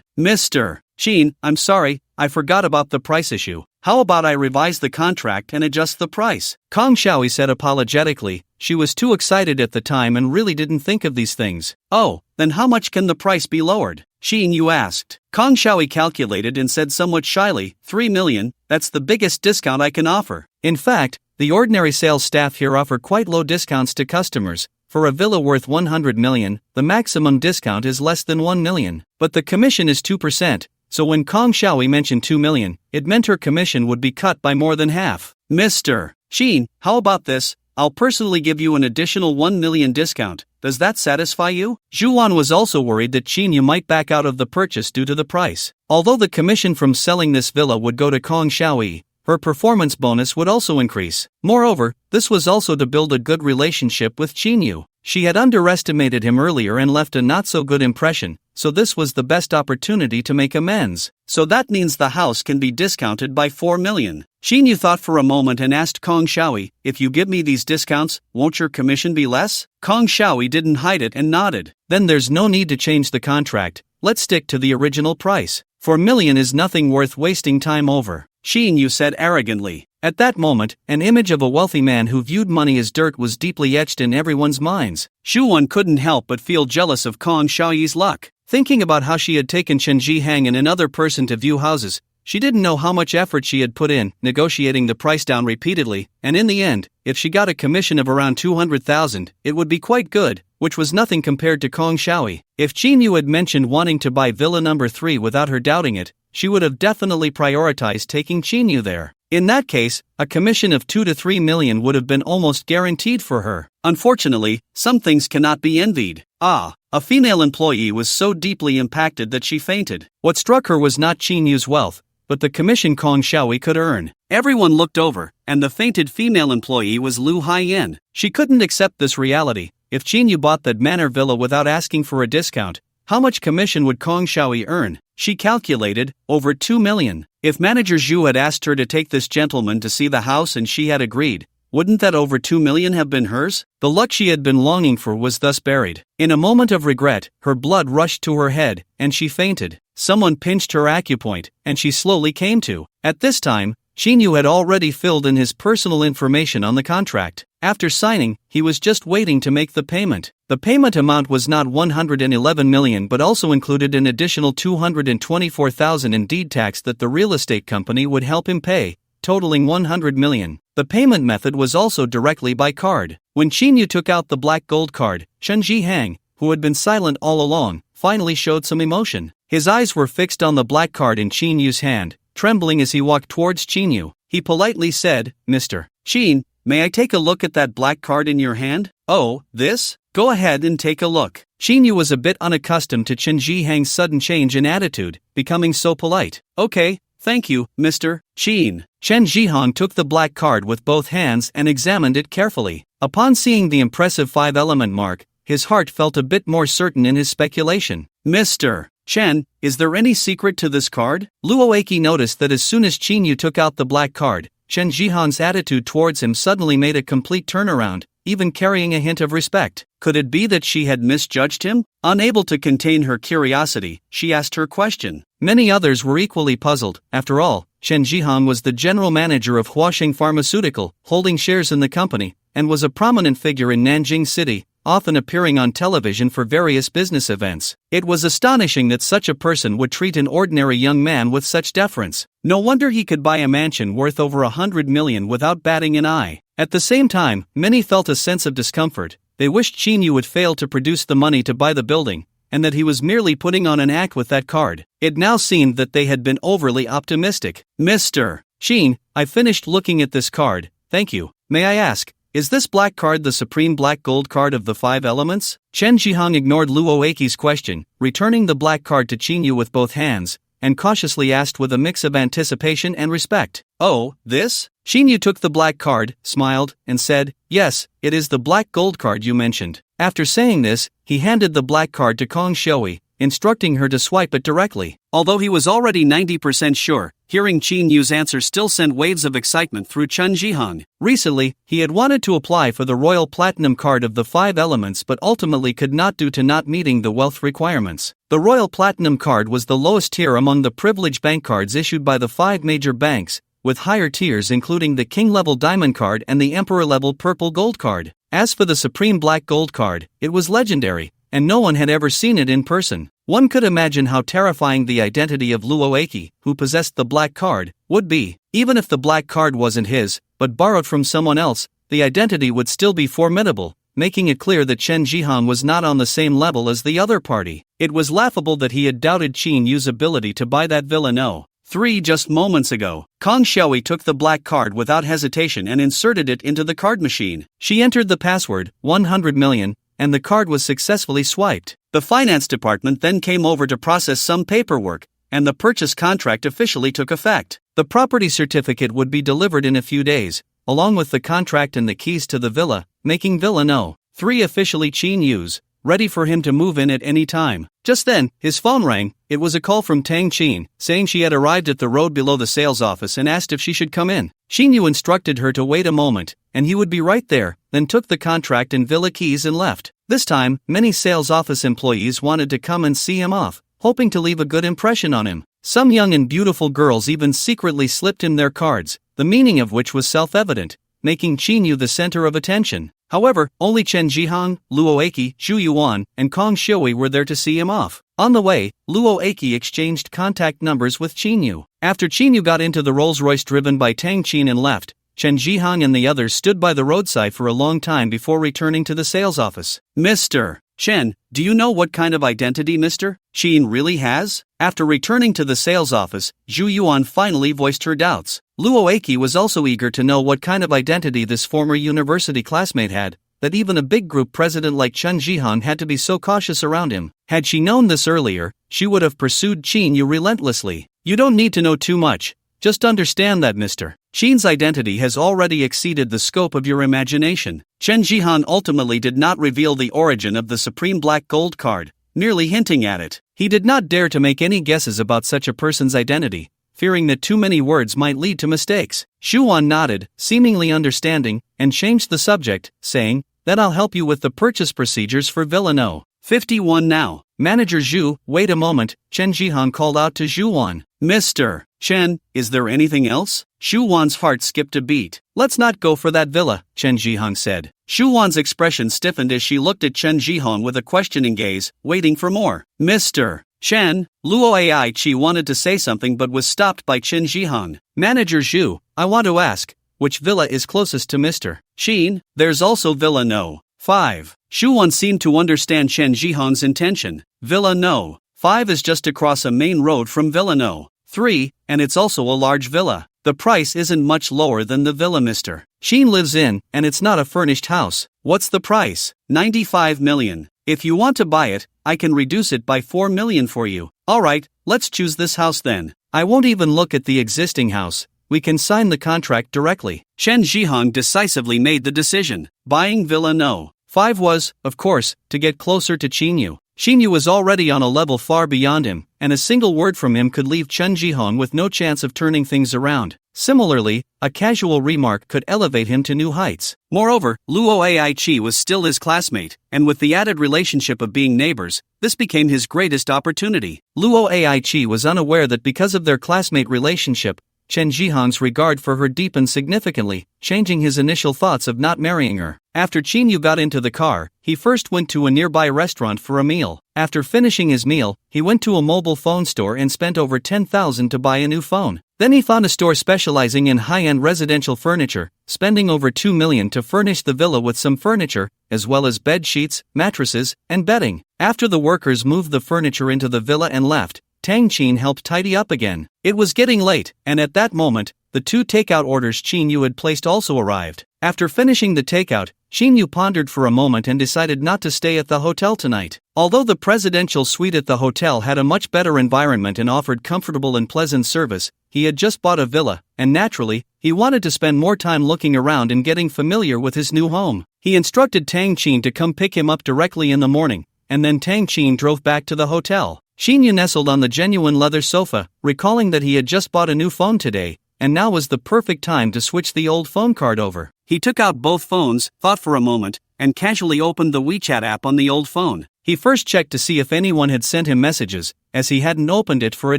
Mr. Chin, I'm sorry, I forgot about the price issue. How about I revise the contract and adjust the price? Kong Shaoi said apologetically. She was too excited at the time and really didn't think of these things. Oh, then how much can the price be lowered? Shin Yu asked. Kong Shaoi calculated and said somewhat shyly, 3 million, that's the biggest discount I can offer. In fact, the ordinary sales staff here offer quite low discounts to customers. For a villa worth 100 million, the maximum discount is less than 1 million. But the commission is 2%, so when Kong Shaoi mentioned 2 million, it meant her commission would be cut by more than half. Mr. Shin, how about this? I'll personally give you an additional 1 million discount. Does that satisfy you? Zhuan was also worried that Chinyu might back out of the purchase due to the price. Although the commission from selling this villa would go to Kong Shaoi, her performance bonus would also increase. Moreover, this was also to build a good relationship with Chinyu. She had underestimated him earlier and left a not-so-good impression, so this was the best opportunity to make amends. So that means the house can be discounted by 4 million. Chinyu thought for a moment and asked Kong Shaoi, if you give me these discounts, won't your commission be less? Kong Shaoi didn't hide it and nodded. Then there's no need to change the contract, let's stick to the original price. 4 million is nothing worth wasting time over. Chinyu said arrogantly. At that moment, an image of a wealthy man who viewed money as dirt was deeply etched in everyone's minds. Shuan couldn't help but feel jealous of Kong Shaoyi's luck. Thinking about how she had taken Chen Jihang and another person to view houses, she didn't know how much effort she had put in, negotiating the price down repeatedly, and in the end, if she got a commission of around 200,000, it would be quite good, which was nothing compared to Kong Shaoi. If Chinyu had mentioned wanting to buy villa number 3 without her doubting it, she would have definitely prioritized taking Chinyu there. In that case, a commission of 2 to 3 million would have been almost guaranteed for her. Unfortunately, some things cannot be envied. A female employee was so deeply impacted that she fainted. What struck her was not Chinyu's wealth, but the commission Kong Shaoi could earn. Everyone looked over, and the fainted female employee was Lu Haiyan. She couldn't accept this reality. If Chinyu bought that manor villa without asking for a discount, how much commission would Kong Shaoi earn? She calculated, over 2 million. If manager Zhu had asked her to take this gentleman to see the house and she had agreed, wouldn't that over 2 million have been hers? The luck she had been longing for was thus buried. In a moment of regret, her blood rushed to her head, and she fainted. someone pinched her acupoint, and she slowly came to. At this time, Chinyu had already filled in his personal information on the contract. After signing, he was just waiting to make the payment. The payment amount was not 111 million but also included an additional 224,000 in deed tax that the real estate company would help him pay, totaling 100 million. The payment method was also directly by card. When Chinyu took out the black gold card, Chen Jihang, who had been silent all along, finally showed some emotion. His eyes were fixed on the black card in Chinyu's hand, trembling as he walked towards Chinyu. He politely said, "Mr. Chin, may I take a look at that black card in your hand?" "Oh, this? Go ahead and take a look." Chinyu was a bit unaccustomed to Chen Jihang's sudden change in attitude, becoming so polite. "Okay, thank you, Mr. Chin." Chen Jihang took the black card with both hands and examined it carefully. Upon seeing the impressive 5-element mark, his heart felt a bit more certain in his speculation. "Mr. Chen, is there any secret to this card?" Luoeki noticed that as soon as Chinyu took out the black card, Chen Jihang's attitude towards him suddenly made a complete turnaround, even carrying a hint of respect. Could it be that she had misjudged him? Unable to contain her curiosity, she asked her question. Many others were equally puzzled. After all, Chen Jihang was the general manager of Huaxing Pharmaceutical, holding shares in the company, and was a prominent figure in Nanjing City, often appearing on television for various business events. It was astonishing that such a person would treat an ordinary young man with such deference. No wonder he could buy a mansion worth over 100 million without batting an eye. At the same time, many felt a sense of discomfort. They wished Chinyu would fail to produce the money to buy the building, and that he was merely putting on an act with that card. It now seemed that they had been overly optimistic. "Mr. Chin, I finished looking at this card, thank you. May I ask, is this black card the supreme black gold card of the 5 elements?" Chen Jihang ignored Luoeki's question, returning the black card to Chinyu with both hands, and cautiously asked with a mix of anticipation and respect. "Oh, this?" Chinyu took the black card, smiled, and said, "Yes, it is the black gold card you mentioned." After saying this, he handed the black card to Kong Shoei, instructing her to swipe it directly. Although he was already 90% sure, hearing Chinyu's answer still sent waves of excitement through Chen Jihang. Recently, he had wanted to apply for the Royal Platinum card of the 5 elements but ultimately could not due to not meeting the wealth requirements. The Royal Platinum card was the lowest tier among the privileged bank cards issued by the 5 major banks, with higher tiers including the King-level Diamond card and the Emperor-level Purple Gold card. As for the Supreme Black Gold card, it was legendary, and no one had ever seen it in person. One could imagine how terrifying the identity of Luoeki, who possessed the black card, would be. Even if the black card wasn't his, but borrowed from someone else, the identity would still be formidable, making it clear that Chen Jihang was not on the same level as the other party. It was laughable that he had doubted Chinyu's ability to buy that villa. No. 3 just moments ago, Kong Shoei took the black card without hesitation and inserted it into the card machine. She entered the password, 100 million, and the card was successfully swiped. The finance department then came over to process some paperwork, and the purchase contract officially took effect. The property certificate would be delivered in a few days, along with the contract and the keys to the villa, making Villa No. 3 officially Chinyu's, ready for him to move in at any time. Just then, his phone rang. It was a call from Tang Qin, saying she had arrived at the road below the sales office and asked if she should come in. Chinyu instructed her to wait a moment, and he would be right there, then took the contract and villa keys and left. This time, many sales office employees wanted to come and see him off, hoping to leave a good impression on him. Some young and beautiful girls even secretly slipped him their cards, the meaning of which was self-evident, making Chinyu the center of attention. However, only Chen Jihang, Luoeki, Zhu Yuan, and Kong Shoei were there to see him off. On the way, Luoeki exchanged contact numbers with Chinyu. After Chinyu got into the Rolls-Royce driven by Tang Qin and left, Chen Jihang and the others stood by the roadside for a long time before returning to the sales office. "Mr. Chen, do you know what kind of identity Mr. Qin really has?" After returning to the sales office, Zhu Yuan finally voiced her doubts. Luoeki was also eager to know what kind of identity this former university classmate had, that even a big group president like Chen Jihang had to be so cautious around him. Had she known this earlier, she would have pursued Chinyu relentlessly. "You don't need to know too much. Just understand that Mr. Qin's identity has already exceeded the scope of your imagination." Chen Jihang ultimately did not reveal the origin of the Supreme Black Gold card, merely hinting at it. He did not dare to make any guesses about such a person's identity, fearing that too many words might lead to mistakes. Shuan nodded, seemingly understanding, and changed the subject, saying, "Then I'll help you with the purchase procedures for Villa No. 51 now. Manager Zhu, wait a moment, Chen Jihong called out to Zhu Wan. Mr. Chen, is there anything else? Xu Wan's heart skipped a beat. Let's not go for that villa, Chen Jihong said. Xu Wan's expression stiffened as she looked at Chen Jihong with a questioning gaze, waiting for more. Mr. Chen, Luo Ai Chi wanted to say something but was stopped by Chen Jihong. Manager Zhu, I want to ask, which villa is closest to Mr. Shin? There's also Villa No. 5. Xu Wan seemed to understand Chen Jihong's intention. Villa No. 5 is just across a main road from Villa No. 3, and it's also a large villa. The price isn't much lower than the villa Mr. Shin lives in, and it's not a furnished house. What's the price? 95 million. If you want to buy it, I can reduce it by 4 million for you. Alright, let's choose this house then. I won't even look at the existing house. We can sign the contract directly. Chen Jihong decisively made the decision. Buying Villa No. 5 was, of course, to get closer to Qinyu. Qinyu was already on a level far beyond him, and a single word from him could leave Chen Jihong with no chance of turning things around. Similarly, a casual remark could elevate him to new heights. Moreover, Luo Ai Chi was still his classmate, and with the added relationship of being neighbors, this became his greatest opportunity. Luo Ai Chi was unaware that because of their classmate relationship, Chen Jihong's regard for her deepened significantly, changing his initial thoughts of not marrying her. After Qinyu got into the car, he first went to a nearby restaurant for a meal. After finishing his meal, he went to a mobile phone store and spent over 10,000 to buy a new phone. Then he found a store specializing in high-end residential furniture, spending over 2 million to furnish the villa with some furniture, as well as bed sheets, mattresses, and bedding. After the workers moved the furniture into the villa and left, Tang Qin helped tidy up again. It was getting late, and at that moment, the 2 takeout orders Qinyu had placed also arrived. After finishing the takeout, Qinyu pondered for a moment and decided not to stay at the hotel tonight. Although the presidential suite at the hotel had a much better environment and offered comfortable and pleasant service, he had just bought a villa, and naturally, he wanted to spend more time looking around and getting familiar with his new home. He instructed Tang Qin to come pick him up directly in the morning, and then Tang Qin drove back to the hotel. Qinyu nestled on the genuine leather sofa, recalling that he had just bought a new phone today, and now was the perfect time to switch the old phone card over. He took out both phones, thought for a moment, and casually opened the WeChat app on the old phone. He first checked to see if anyone had sent him messages, as he hadn't opened it for a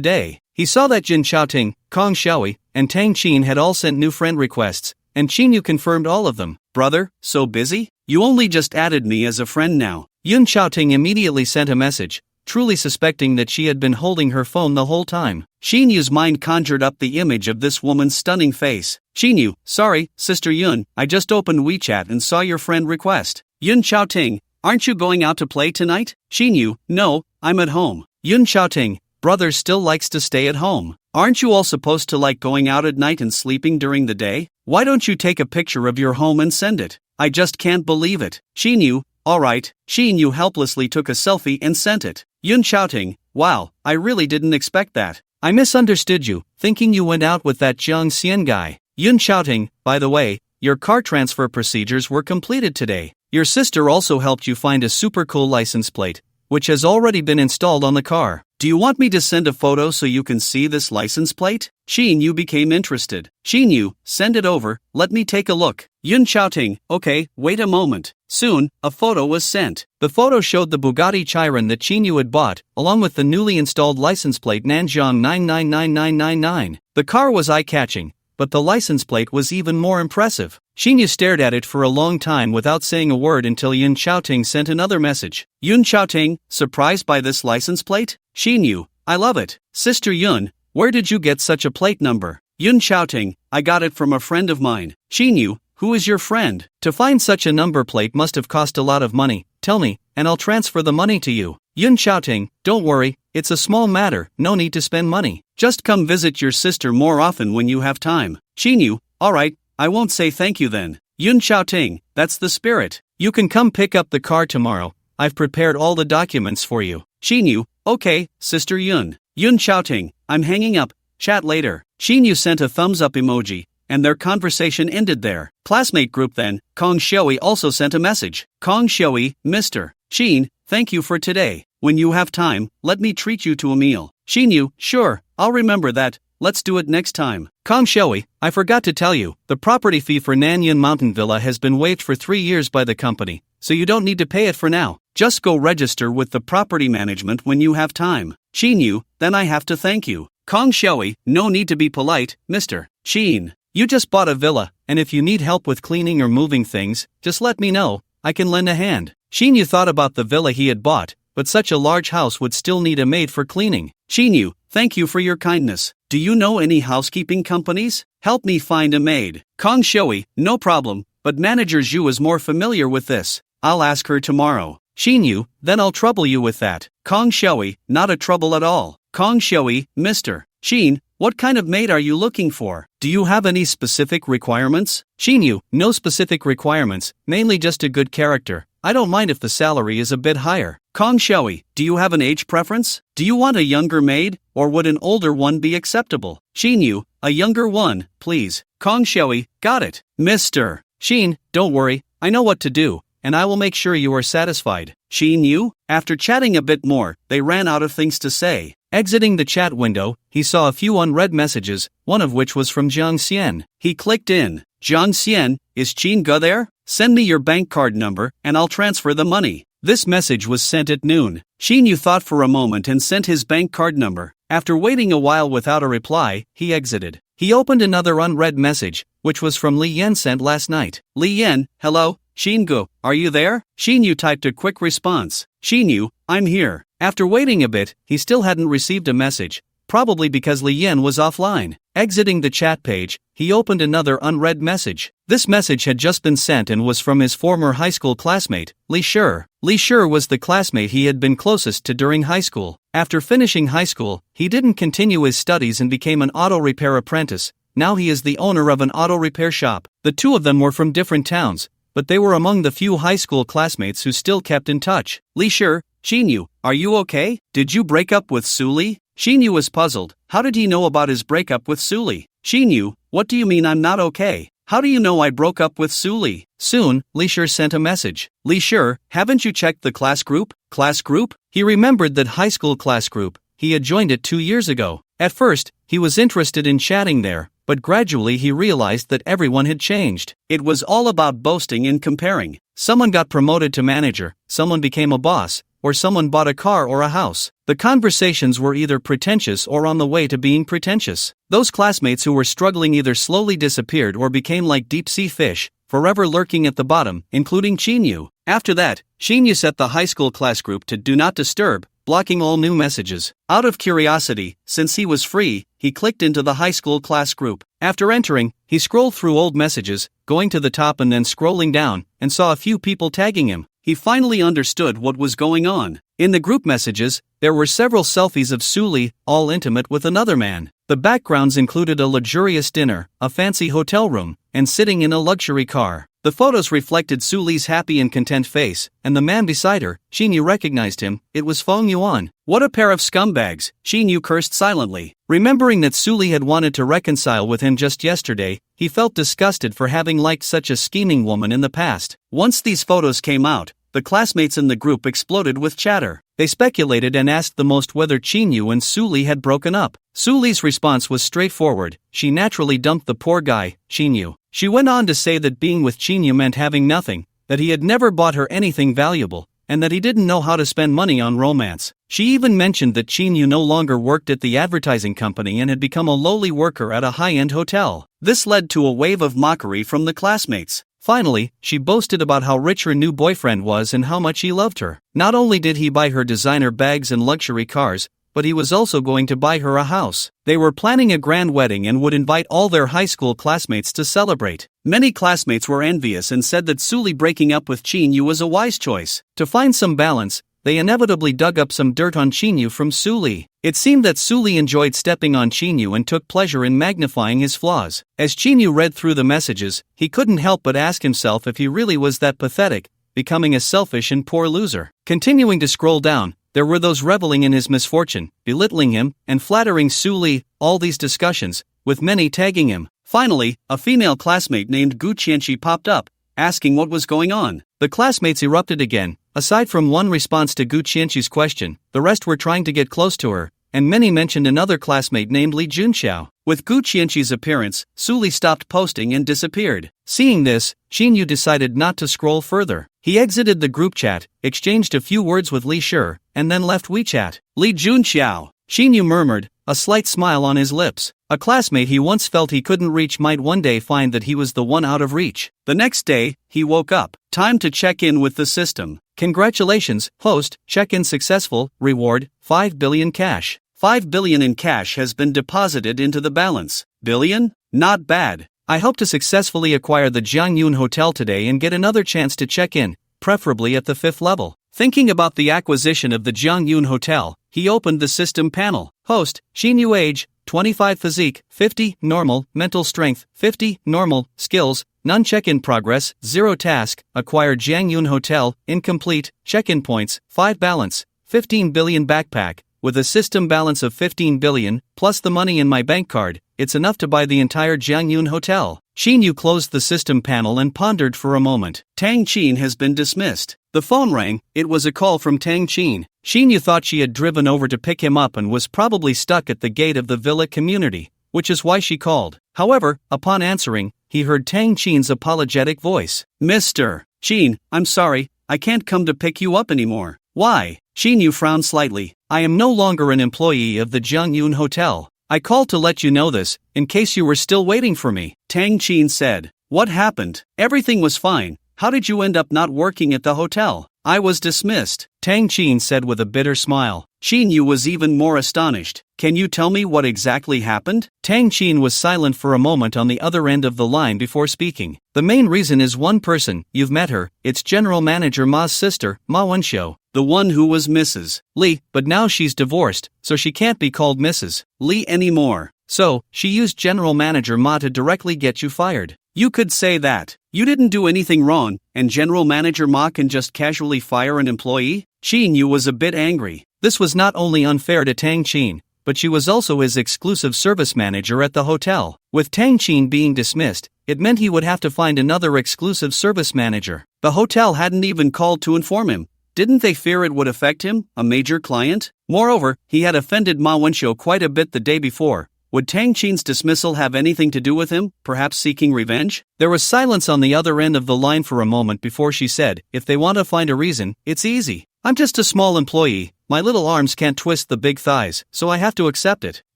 day. He saw that Jin Xiaoting, Kong Xiaoi, and Tang Qin had all sent new friend requests, and Qinyu confirmed all of them. Brother, so busy? You only just added me as a friend now. Yun Xiaoting immediately sent a message, truly suspecting that she had been holding her phone the whole time. Xinyu's mind conjured up the image of this woman's stunning face. Xinyu, sorry, Sister Yun, I just opened WeChat and saw your friend request. Yun Xiaoting, aren't you going out to play tonight? Xinyu, no, I'm at home. Yun Xiaoting, brother still likes to stay at home. Aren't you all supposed to like going out at night and sleeping during the day? Why don't you take a picture of your home and send it? I just can't believe it. Xinyu, alright. Xinyu helplessly took a selfie and sent it. Yun Xiaoting, wow, I really didn't expect that. I misunderstood you, thinking you went out with that Jiang Xian guy. Yun Xiaoting, by the way, your car transfer procedures were completed today. Your sister also helped you find a super cool license plate, which has already been installed on the car. Do you want me to send a photo so you can see this license plate? Xinyu became interested. Xinyu, send it over, let me take a look. Yun Xiaoting, okay, wait a moment. Soon, a photo was sent. The photo showed the Bugatti Chiron that Xinyu had bought, along with the newly installed license plate Nanjiang 999999. The car was eye-catching, but the license plate was even more impressive. Xinyu stared at it for a long time without saying a word until Yun Xiaoting sent another message. Yun Xiaoting, surprised by this license plate? Xinyu, I love it. Sister Yun, where did you get such a plate number? Yun Xiaoting, I got it from a friend of mine. Xinyu, who is your friend? To find such a number plate must have cost a lot of money. Tell me, and I'll transfer the money to you. Yun Xiaoting, don't worry, it's a small matter, no need to spend money. Just come visit your sister more often when you have time. Xinyu, alright, I won't say thank you then. Yun Xiaoting, that's the spirit. You can come pick up the car tomorrow. I've prepared all the documents for you. Xinyu, okay, Sister Yun. Yun Xiaoting, I'm hanging up, chat later. Xinyu sent a thumbs up emoji, and their conversation ended there. Classmate group then, Kong Xiaoi also sent a message. Kong Xiaoi, Mr. Xin, thank you for today. When you have time, let me treat you to a meal. Xinyu, sure, I'll remember that, let's do it next time. Kong Xiaoi, I forgot to tell you, the property fee for Nanyun Mountain Villa has been waived for 3 years by the company, so you don't need to pay it for now. Just go register with the property management when you have time. Chin, then I have to thank you. Kong Shui, no need to be polite, Mr. Chin. You just bought a villa, and if you need help with cleaning or moving things, just let me know, I can lend a hand. Chin thought about the villa he had bought, but such a large house would still need a maid for cleaning. Chin, thank you for your kindness. Do you know any housekeeping companies? Help me find a maid. Kong Shui, no problem, but manager Zhu is more familiar with this. I'll ask her tomorrow. Chin, then I'll trouble you with that. Kong Shui, not a trouble at all. Kong Shui, Mr. Chin, what kind of maid are you looking for? Do you have any specific requirements? Chin, no specific requirements, mainly just a good character. I don't mind if the salary is a bit higher. Kong Shui, do you have an age preference? Do you want a younger maid, or would an older one be acceptable? Chin, a younger one, please. Kong Shui, got it. Mr. Chin, don't worry, I know what to do, and I will make sure you are satisfied. Chin, after chatting a bit more, they ran out of things to say. Exiting the chat window, he saw a few unread messages, one of which was from Jiang Xian. He clicked in. Jiang Xian, is Chin Ge there? Send me your bank card number, and I'll transfer the money. This message was sent at noon. Chin thought for a moment and sent his bank card number. After waiting a while without a reply, he exited. He opened another unread message, which was from Li Yan sent last night. Li Yan, hello, Xingu, are you there? Xinyu typed a quick response. Xinyu, I'm here. After waiting a bit, he still hadn't received a message, probably because Li Yan was offline. Exiting the chat page, he opened another unread message. This message had just been sent and was from his former high school classmate, Li Shi. Li Shi was the classmate he had been closest to during high school. After finishing high school, he didn't continue his studies and became an auto repair apprentice. Now he is the owner of an auto repair shop. The two of them were from different towns, but they were among the few high school classmates who still kept in touch. Li Shi, Xinyu, are you okay? Did you break up with Suli? Xinyu was puzzled. How did he know about his breakup with Suli? Xinyu, what do you mean I'm not okay? How do you know I broke up with Suli? Soon, Li Shi sent a message. Li Shi, haven't you checked the class group? Class group? He remembered that high school class group. He had joined it 2 years ago. At first, he was interested in chatting there, but gradually he realized that everyone had changed. It was all about boasting and comparing. Someone got promoted to manager, someone became a boss, or someone bought a car or a house. The conversations were either pretentious or on the way to being pretentious. Those classmates who were struggling either slowly disappeared or became like deep-sea fish, forever lurking at the bottom, including Xinyu. After that, Xinyu set the high school class group to Do Not Disturb, blocking all new messages. Out of curiosity, since he was free, he clicked into the high school class group. After entering, he scrolled through old messages, going to the top and then scrolling down, and saw a few people tagging him. He finally understood what was going on. In the group messages, there were several selfies of Suli, all intimate with another man. The backgrounds included a luxurious dinner, a fancy hotel room, and sitting in a luxury car. The photos reflected Suli's happy and content face, and the man beside her, Xinyu recognized him. It was Feng Yuan. What a pair of scumbags, Xinyu cursed silently. Remembering that Suli had wanted to reconcile with him just yesterday, he felt disgusted for having liked such a scheming woman in the past. Once these photos came out, the classmates in the group exploded with chatter. They speculated and asked the most whether Xinyu and Suli had broken up. Suli's response was straightforward. She naturally dumped the poor guy, Xinyu. She went on to say that being with Xinyu meant having nothing, that he had never bought her anything valuable, and that he didn't know how to spend money on romance. She even mentioned that Xinyu no longer worked at the advertising company and had become a lowly worker at a high-end hotel. This led to a wave of mockery from the classmates. Finally, she boasted about how rich her new boyfriend was and how much he loved her. Not only did he buy her designer bags and luxury cars, but he was also going to buy her a house. They were planning a grand wedding and would invite all their high school classmates to celebrate. Many classmates were envious and said that Suli breaking up with Xinyu was a wise choice. To find some balance, they inevitably dug up some dirt on Xinyu from Suli. It seemed that Suli enjoyed stepping on Xinyu and took pleasure in magnifying his flaws. As Xinyu read through the messages, he couldn't help but ask himself if he really was that pathetic, becoming a selfish and poor loser. Continuing to scroll down, there were those reveling in his misfortune, belittling him, and flattering Suli, all these discussions, with many tagging him. Finally, a female classmate named Gu Qianqi popped up, asking what was going on. The classmates erupted again. Aside from one response to Gu Qianqi's question, the rest were trying to get close to her, and many mentioned another classmate named Li Junxiao. With Gu Qianqi's appearance, Suli stopped posting and disappeared. Seeing this, Xinyu decided not to scroll further. He exited the group chat, exchanged a few words with Li Shi, and then left WeChat. Li Junxiao, Xinyu murmured, a slight smile on his lips. A classmate he once felt he couldn't reach might one day find that he was the one out of reach. The next day, he woke up. Time to check in with the system. Congratulations, host, check-in successful, reward, 5 billion cash. 5 billion in cash has been deposited into the balance. Billion? Not bad. I hope to successfully acquire the Jiangyun Hotel today and get another chance to check in, preferably at the 5th level. Thinking about the acquisition of the Jiangyun Hotel, he opened the system panel. Host, Xinyu age, 25 physique, 50, normal, mental strength, 50, normal, skills, none check-in progress, 0 task, acquired Jiangyun Hotel, incomplete, check-in points, 5 balance, 15 billion backpack, with a system balance of 15 billion, plus the money in my bank card, it's enough to buy the entire Jiangyun Hotel. Xinyu closed the system panel and pondered for a moment. Tang Qin has been dismissed. The phone rang, it was a call from Tang Qin. Xinyu thought she had driven over to pick him up and was probably stuck at the gate of the villa community, which is why she called. However, upon answering, he heard Tang Qin's apologetic voice. Mr. Qin, I'm sorry, I can't come to pick you up anymore. Why? Xinyu frowned slightly. I am no longer an employee of the Jiangyun Hotel. I called to let you know this, in case you were still waiting for me. Tang Qin said. What happened? Everything was fine. How did you end up not working at the hotel? I was dismissed, Tang Qin said with a bitter smile. Xinyu was even more astonished. Can you tell me what exactly happened? Tang Qin was silent for a moment on the other end of the line before speaking. The main reason is one person, you've met her, it's General Manager Ma's sister, Ma Wenxiu, the one who was Mrs. Li, but now she's divorced, so she can't be called Mrs. Li anymore. So, she used General Manager Ma to directly get you fired. You could say that. You didn't do anything wrong, and General Manager Ma can just casually fire an employee? Xinyu was a bit angry. This was not only unfair to Tang Qin, but she was also his exclusive service manager at the hotel. With Tang Qin being dismissed, it meant he would have to find another exclusive service manager. The hotel hadn't even called to inform him. Didn't they fear it would affect him, a major client? Moreover, he had offended Ma Wenxiu quite a bit the day before. Would Tang Qin's dismissal have anything to do with him, perhaps seeking revenge? There was silence on the other end of the line for a moment before she said, if they want to find a reason, it's easy. I'm just a small employee, my little arms can't twist the big thighs, so I have to accept it.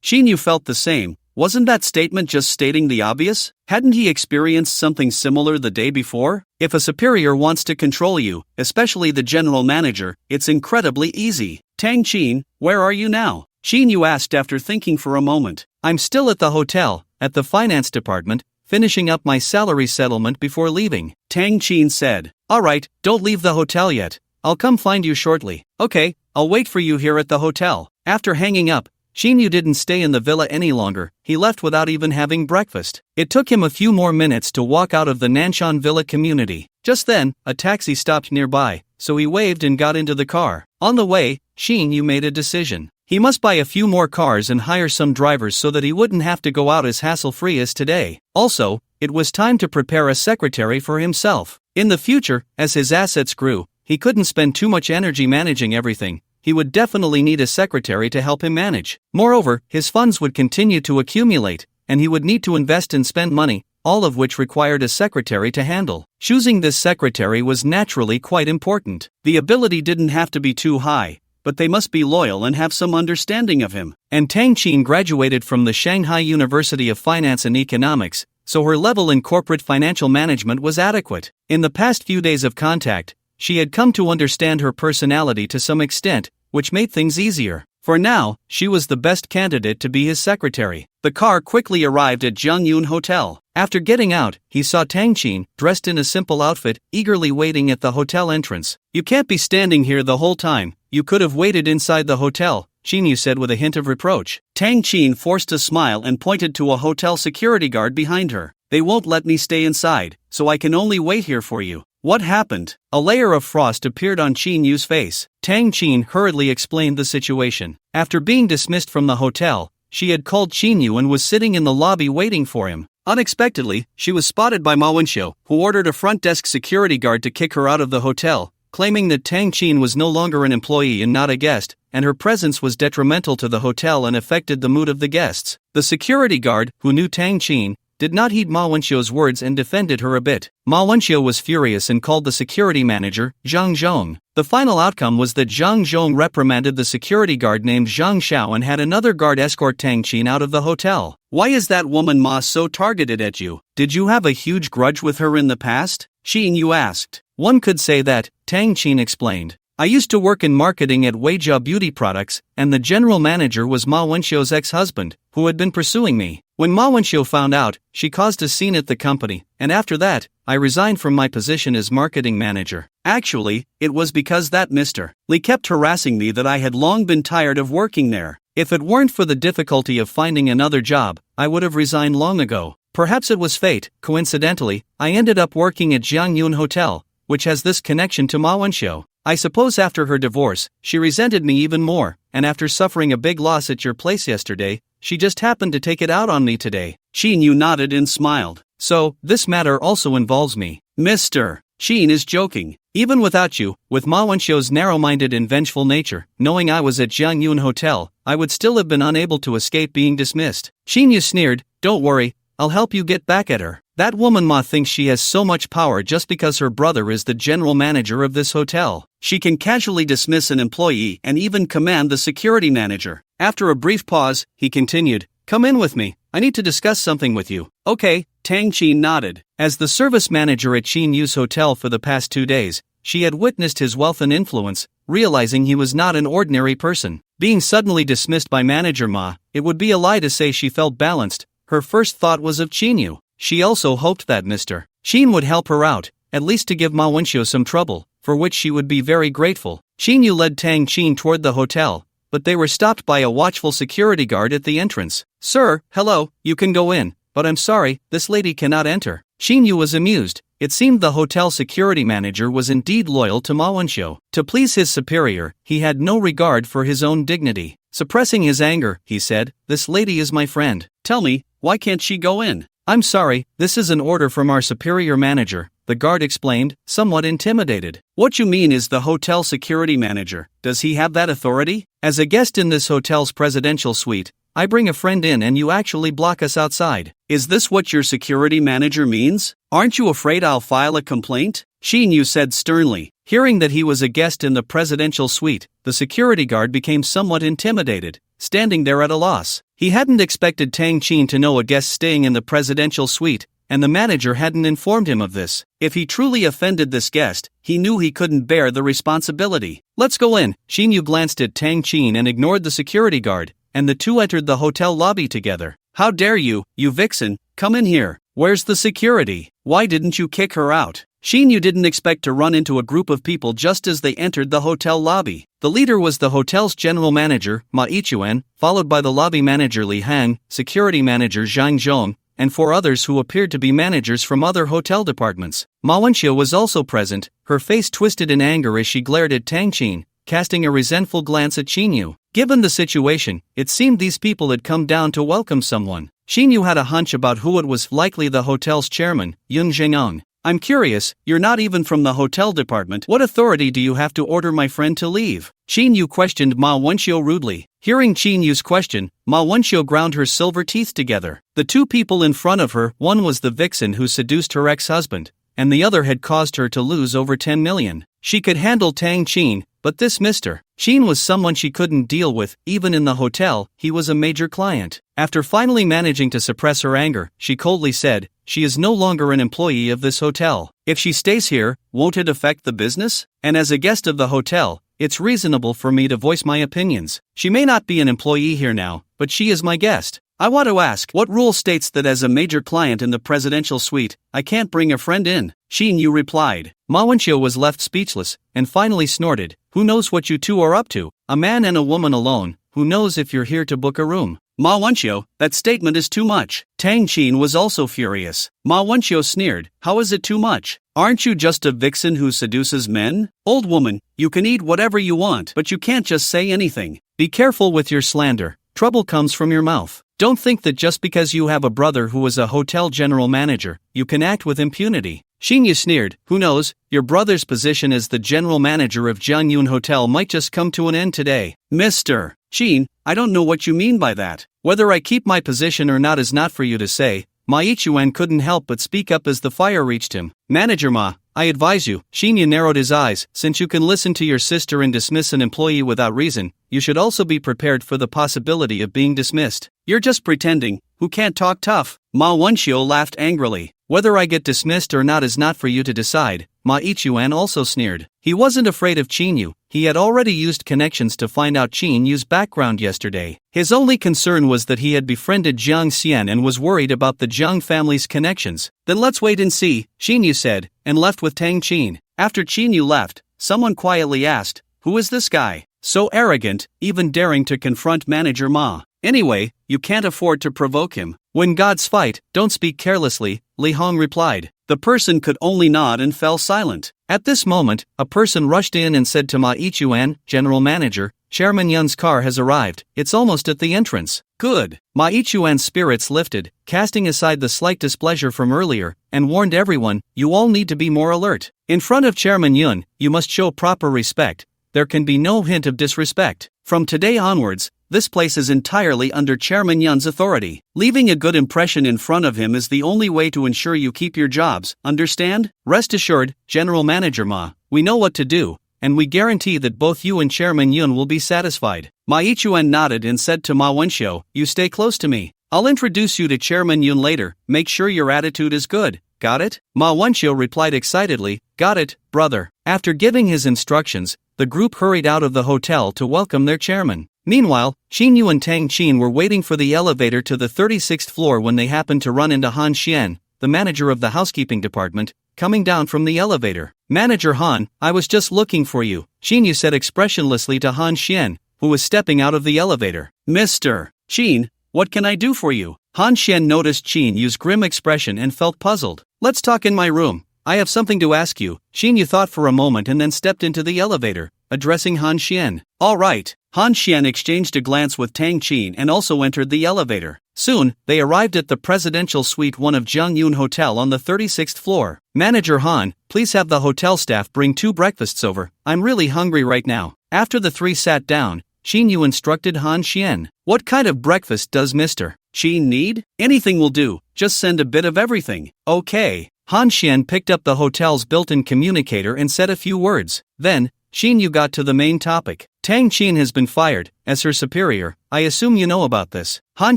Xinyu felt the same. Wasn't that statement just stating the obvious? Hadn't he experienced something similar the day before? If a superior wants to control you, especially the general manager, it's incredibly easy. Tang Qin, where are you now? Xinyu asked after thinking for a moment. I'm still at the hotel, at the finance department, finishing up my salary settlement before leaving. Tang Qin said. Alright, don't leave the hotel yet. I'll come find you shortly. Okay, I'll wait for you here at the hotel. After hanging up, Xinyu didn't stay in the villa any longer. He left without even having breakfast. It took him a few more minutes to walk out of the Nanshan Villa community. Just then, a taxi stopped nearby, so he waved and got into the car. On the way, Xinyu made a decision. He must buy a few more cars and hire some drivers so that he wouldn't have to go out as hassle-free as today. Also, it was time to prepare a secretary for himself. In the future, as his assets grew, he couldn't spend too much energy managing everything. He would definitely need a secretary to help him manage. Moreover, his funds would continue to accumulate, and he would need to invest and spend money, all of which required a secretary to handle. Choosing this secretary was naturally quite important. The ability didn't have to be too high, but they must be loyal and have some understanding of him. And Tang Qin graduated from the Shanghai University of Finance and Economics, so her level in corporate financial management was adequate. In the past few days of contact, she had come to understand her personality to some extent, which made things easier. For now, she was the best candidate to be his secretary. The car quickly arrived at Jiangyun Hotel. After getting out, he saw Tang Qin, dressed in a simple outfit, eagerly waiting at the hotel entrance. You can't be standing here the whole time. You could have waited inside the hotel, Xinyu said with a hint of reproach. Tang Qin forced a smile and pointed to a hotel security guard behind her. They won't let me stay inside, so I can only wait here for you. What happened? A layer of frost appeared on Xinyu's face. Tang Qin hurriedly explained the situation. After being dismissed from the hotel, she had called Xinyu and was sitting in the lobby waiting for him. Unexpectedly, she was spotted by Ma Wenxiu, who ordered a front desk security guard to kick her out of the hotel, claiming that Tang Qin was no longer an employee and not a guest, and her presence was detrimental to the hotel and affected the mood of the guests. The security guard, who knew Tang Qin, did not heed Ma Wenxiu's words and defended her a bit. Ma Wenxiu was furious and called the security manager, Zhang Zhong. The final outcome was that Zhang Zhong reprimanded the security guard named Zhang Xiao and had another guard escort Tang Qin out of the hotel. Why is that woman Ma so targeted at you? Did you have a huge grudge with her in the past? Qin Yu asked. One could say that, Tang Qin explained. I used to work in marketing at Weijia Beauty Products, and the general manager was Ma Wenxiu's ex-husband, who had been pursuing me. When Ma Wenxiu found out, she caused a scene at the company, and after that, I resigned from my position as marketing manager. Actually, it was because that Mr. Li kept harassing me that I had long been tired of working there. If it weren't for the difficulty of finding another job, I would have resigned long ago. Perhaps it was fate. Coincidentally, I ended up working at Jiangyun Hotel, which has this connection to Ma Wenxiu. I suppose after her divorce, she resented me even more, and after suffering a big loss at your place yesterday, she just happened to take it out on me today. Qin Yu nodded and smiled. So, this matter also involves me. Mr. Qin is joking. Even without you, with Ma Wenxiu's narrow-minded and vengeful nature, knowing I was at Jiangyun Hotel, I would still have been unable to escape being dismissed. Qin Yu sneered, don't worry, I'll help you get back at her. That woman Ma thinks she has so much power just because her brother is the general manager of this hotel. She can casually dismiss an employee and even command the security manager. After a brief pause, he continued, come in with me, I need to discuss something with you. Okay, Tang Qin nodded. As the service manager at Qin Yu's hotel for the past 2 days, she had witnessed his wealth and influence, realizing he was not an ordinary person. Being suddenly dismissed by manager Ma, it would be a lie to say she felt balanced. Her first thought was of Qin Yu. She also hoped that Mr. Qin would help her out, at least to give Ma Wenxiu some trouble, for which she would be very grateful. Qin Yu led Tang Qin toward the hotel, but they were stopped by a watchful security guard at the entrance. Sir, hello, you can go in, but I'm sorry, this lady cannot enter. Qin Yu was amused. It seemed the hotel security manager was indeed loyal to Ma Wenxiu. To please his superior, he had no regard for his own dignity. Suppressing his anger, he said, this lady is my friend. Tell me, why can't she go in? I'm sorry, this is an order from our superior manager, the guard explained, somewhat intimidated. What you mean is the hotel security manager, does he have that authority? As a guest in this hotel's presidential suite, I bring a friend in and you actually block us outside. Is this what your security manager means? Aren't you afraid I'll file a complaint? Qin Yu said sternly. Hearing that he was a guest in the presidential suite, the security guard became somewhat intimidated, standing there at a loss. He hadn't expected Tang Qin to know a guest staying in the presidential suite, and the manager hadn't informed him of this. If he truly offended this guest, he knew he couldn't bear the responsibility. Let's go in. Qin Yu glanced at Tang Qin and ignored the security guard, and the two entered the hotel lobby together. How dare you, you vixen, come in here. Where's the security? Why didn't you kick her out? Qin Yu didn't expect to run into a group of people just as they entered the hotel lobby. The leader was the hotel's general manager, Ma Yichuan, followed by the lobby manager Li Hang, security manager Zhang Zhong, and 4 others who appeared to be managers from other hotel departments. Ma Wenxiu was also present, her face twisted in anger as she glared at Tang Qin, casting a resentful glance at Qin Yu. Given the situation, it seemed these people had come down to welcome someone. Qin Yu had a hunch about who it was, likely the hotel's chairman, Yun Zhengang. I'm curious, you're not even from the hotel department. What authority do you have to order my friend to leave? Qin Yu questioned Ma Wenxiu rudely. Hearing Qin Yu's question, Ma Wenxiu ground her silver teeth together. The 2 people in front of her, one was the vixen who seduced her ex-husband, and the other had caused her to lose over 10 million. She could handle Tang Qin, but this Mr. Qin was someone she couldn't deal with. Even in the hotel, he was a major client. After finally managing to suppress her anger, she coldly said, she is no longer an employee of this hotel. If she stays here, won't it affect the business? And as a guest of the hotel, it's reasonable for me to voice my opinions. She may not be an employee here now, but she is my guest. I want to ask, what rule states that as a major client in the presidential suite, I can't bring a friend in? Qin Yu replied. Ma Wenxiu was left speechless, and finally snorted, who knows what you two are up to? A man and a woman alone, who knows if you're here to book a room? Ma Wenxiu, that statement is too much. Tang Qin was also furious. Ma Wenxiu sneered, how is it too much? Aren't you just a vixen who seduces men? Old woman, you can eat whatever you want, but you can't just say anything. Be careful with your slander. Trouble comes from your mouth. Don't think that just because you have a brother who is a hotel general manager, you can act with impunity. Qin Yu sneered, who knows, your brother's position as the general manager of Jiangyun Hotel might just come to an end today. Mr. Qin, I don't know what you mean by that. Whether I keep my position or not is not for you to say, Ma Ichuan couldn't help but speak up as the fire reached him. Manager Ma, I advise you. Shinya narrowed his eyes. Since you can listen to your sister and dismiss an employee without reason, you should also be prepared for the possibility of being dismissed. You're just pretending. Who can't talk tough? Ma Wenxiu laughed angrily. Whether I get dismissed or not is not for you to decide, Ma Ichuan also sneered. He wasn't afraid of Qinyu. He had already used connections to find out Qinyu's background yesterday. His only concern was that he had befriended Jiang Xian and was worried about the Jiang family's connections. Then let's wait and see, Qinyu said, and left with Tang Qin. After Qinyu left, someone quietly asked, who is this guy? So arrogant, even daring to confront Manager Ma. Anyway, you can't afford to provoke him. When gods fight, don't speak carelessly, Li Hong replied. The person could only nod and fell silent. At this moment, a person rushed in and said to Ma Ichuan, General Manager, Chairman Yun's car has arrived. It's almost at the entrance. Good. Ma Ichuan's spirits lifted, casting aside the slight displeasure from earlier, and warned everyone, you all need to be more alert. In front of Chairman Yun, you must show proper respect. There can be no hint of disrespect. From today onwards, this place is entirely under Chairman Yun's authority. Leaving a good impression in front of him is the only way to ensure you keep your jobs, understand? Rest assured, General Manager Ma, we know what to do, and we guarantee that both you and Chairman Yun will be satisfied. Ma Ichuan nodded and said to Ma Wenxiu, you stay close to me. I'll introduce you to Chairman Yun later. Make sure your attitude is good. Got it? Ma Wenxiu replied excitedly, got it, brother. After giving his instructions, the group hurried out of the hotel to welcome their chairman. Meanwhile, Qinyu and Tang Qin were waiting for the elevator to the 36th floor when they happened to run into Han Xian, the manager of the housekeeping department, coming down from the elevator. Manager Han, I was just looking for you, Qinyu said expressionlessly to Han Xian, who was stepping out of the elevator. Mr. Qin, what can I do for you? Han Xian noticed Qinyu's grim expression and felt puzzled. Let's talk in my room. I have something to ask you. Qinyu thought for a moment and then stepped into the elevator, addressing Han Xian. All right. Han Xian exchanged a glance with Tang Qin and also entered the elevator. Soon, they arrived at the presidential suite 1 of Zhangyun Hotel on the 36th floor. Manager Han, please have the hotel staff bring 2 breakfasts over. I'm really hungry right now. After the 3 sat down, Qinyu instructed Han Xian. What kind of breakfast does Mr. Qin need? Anything will do, just send a bit of everything. Okay. Han Xian picked up the hotel's built-in communicator and said a few words. Then, Qinyu got to the main topic. Tang Qin has been fired. As her superior, I assume you know about this. Han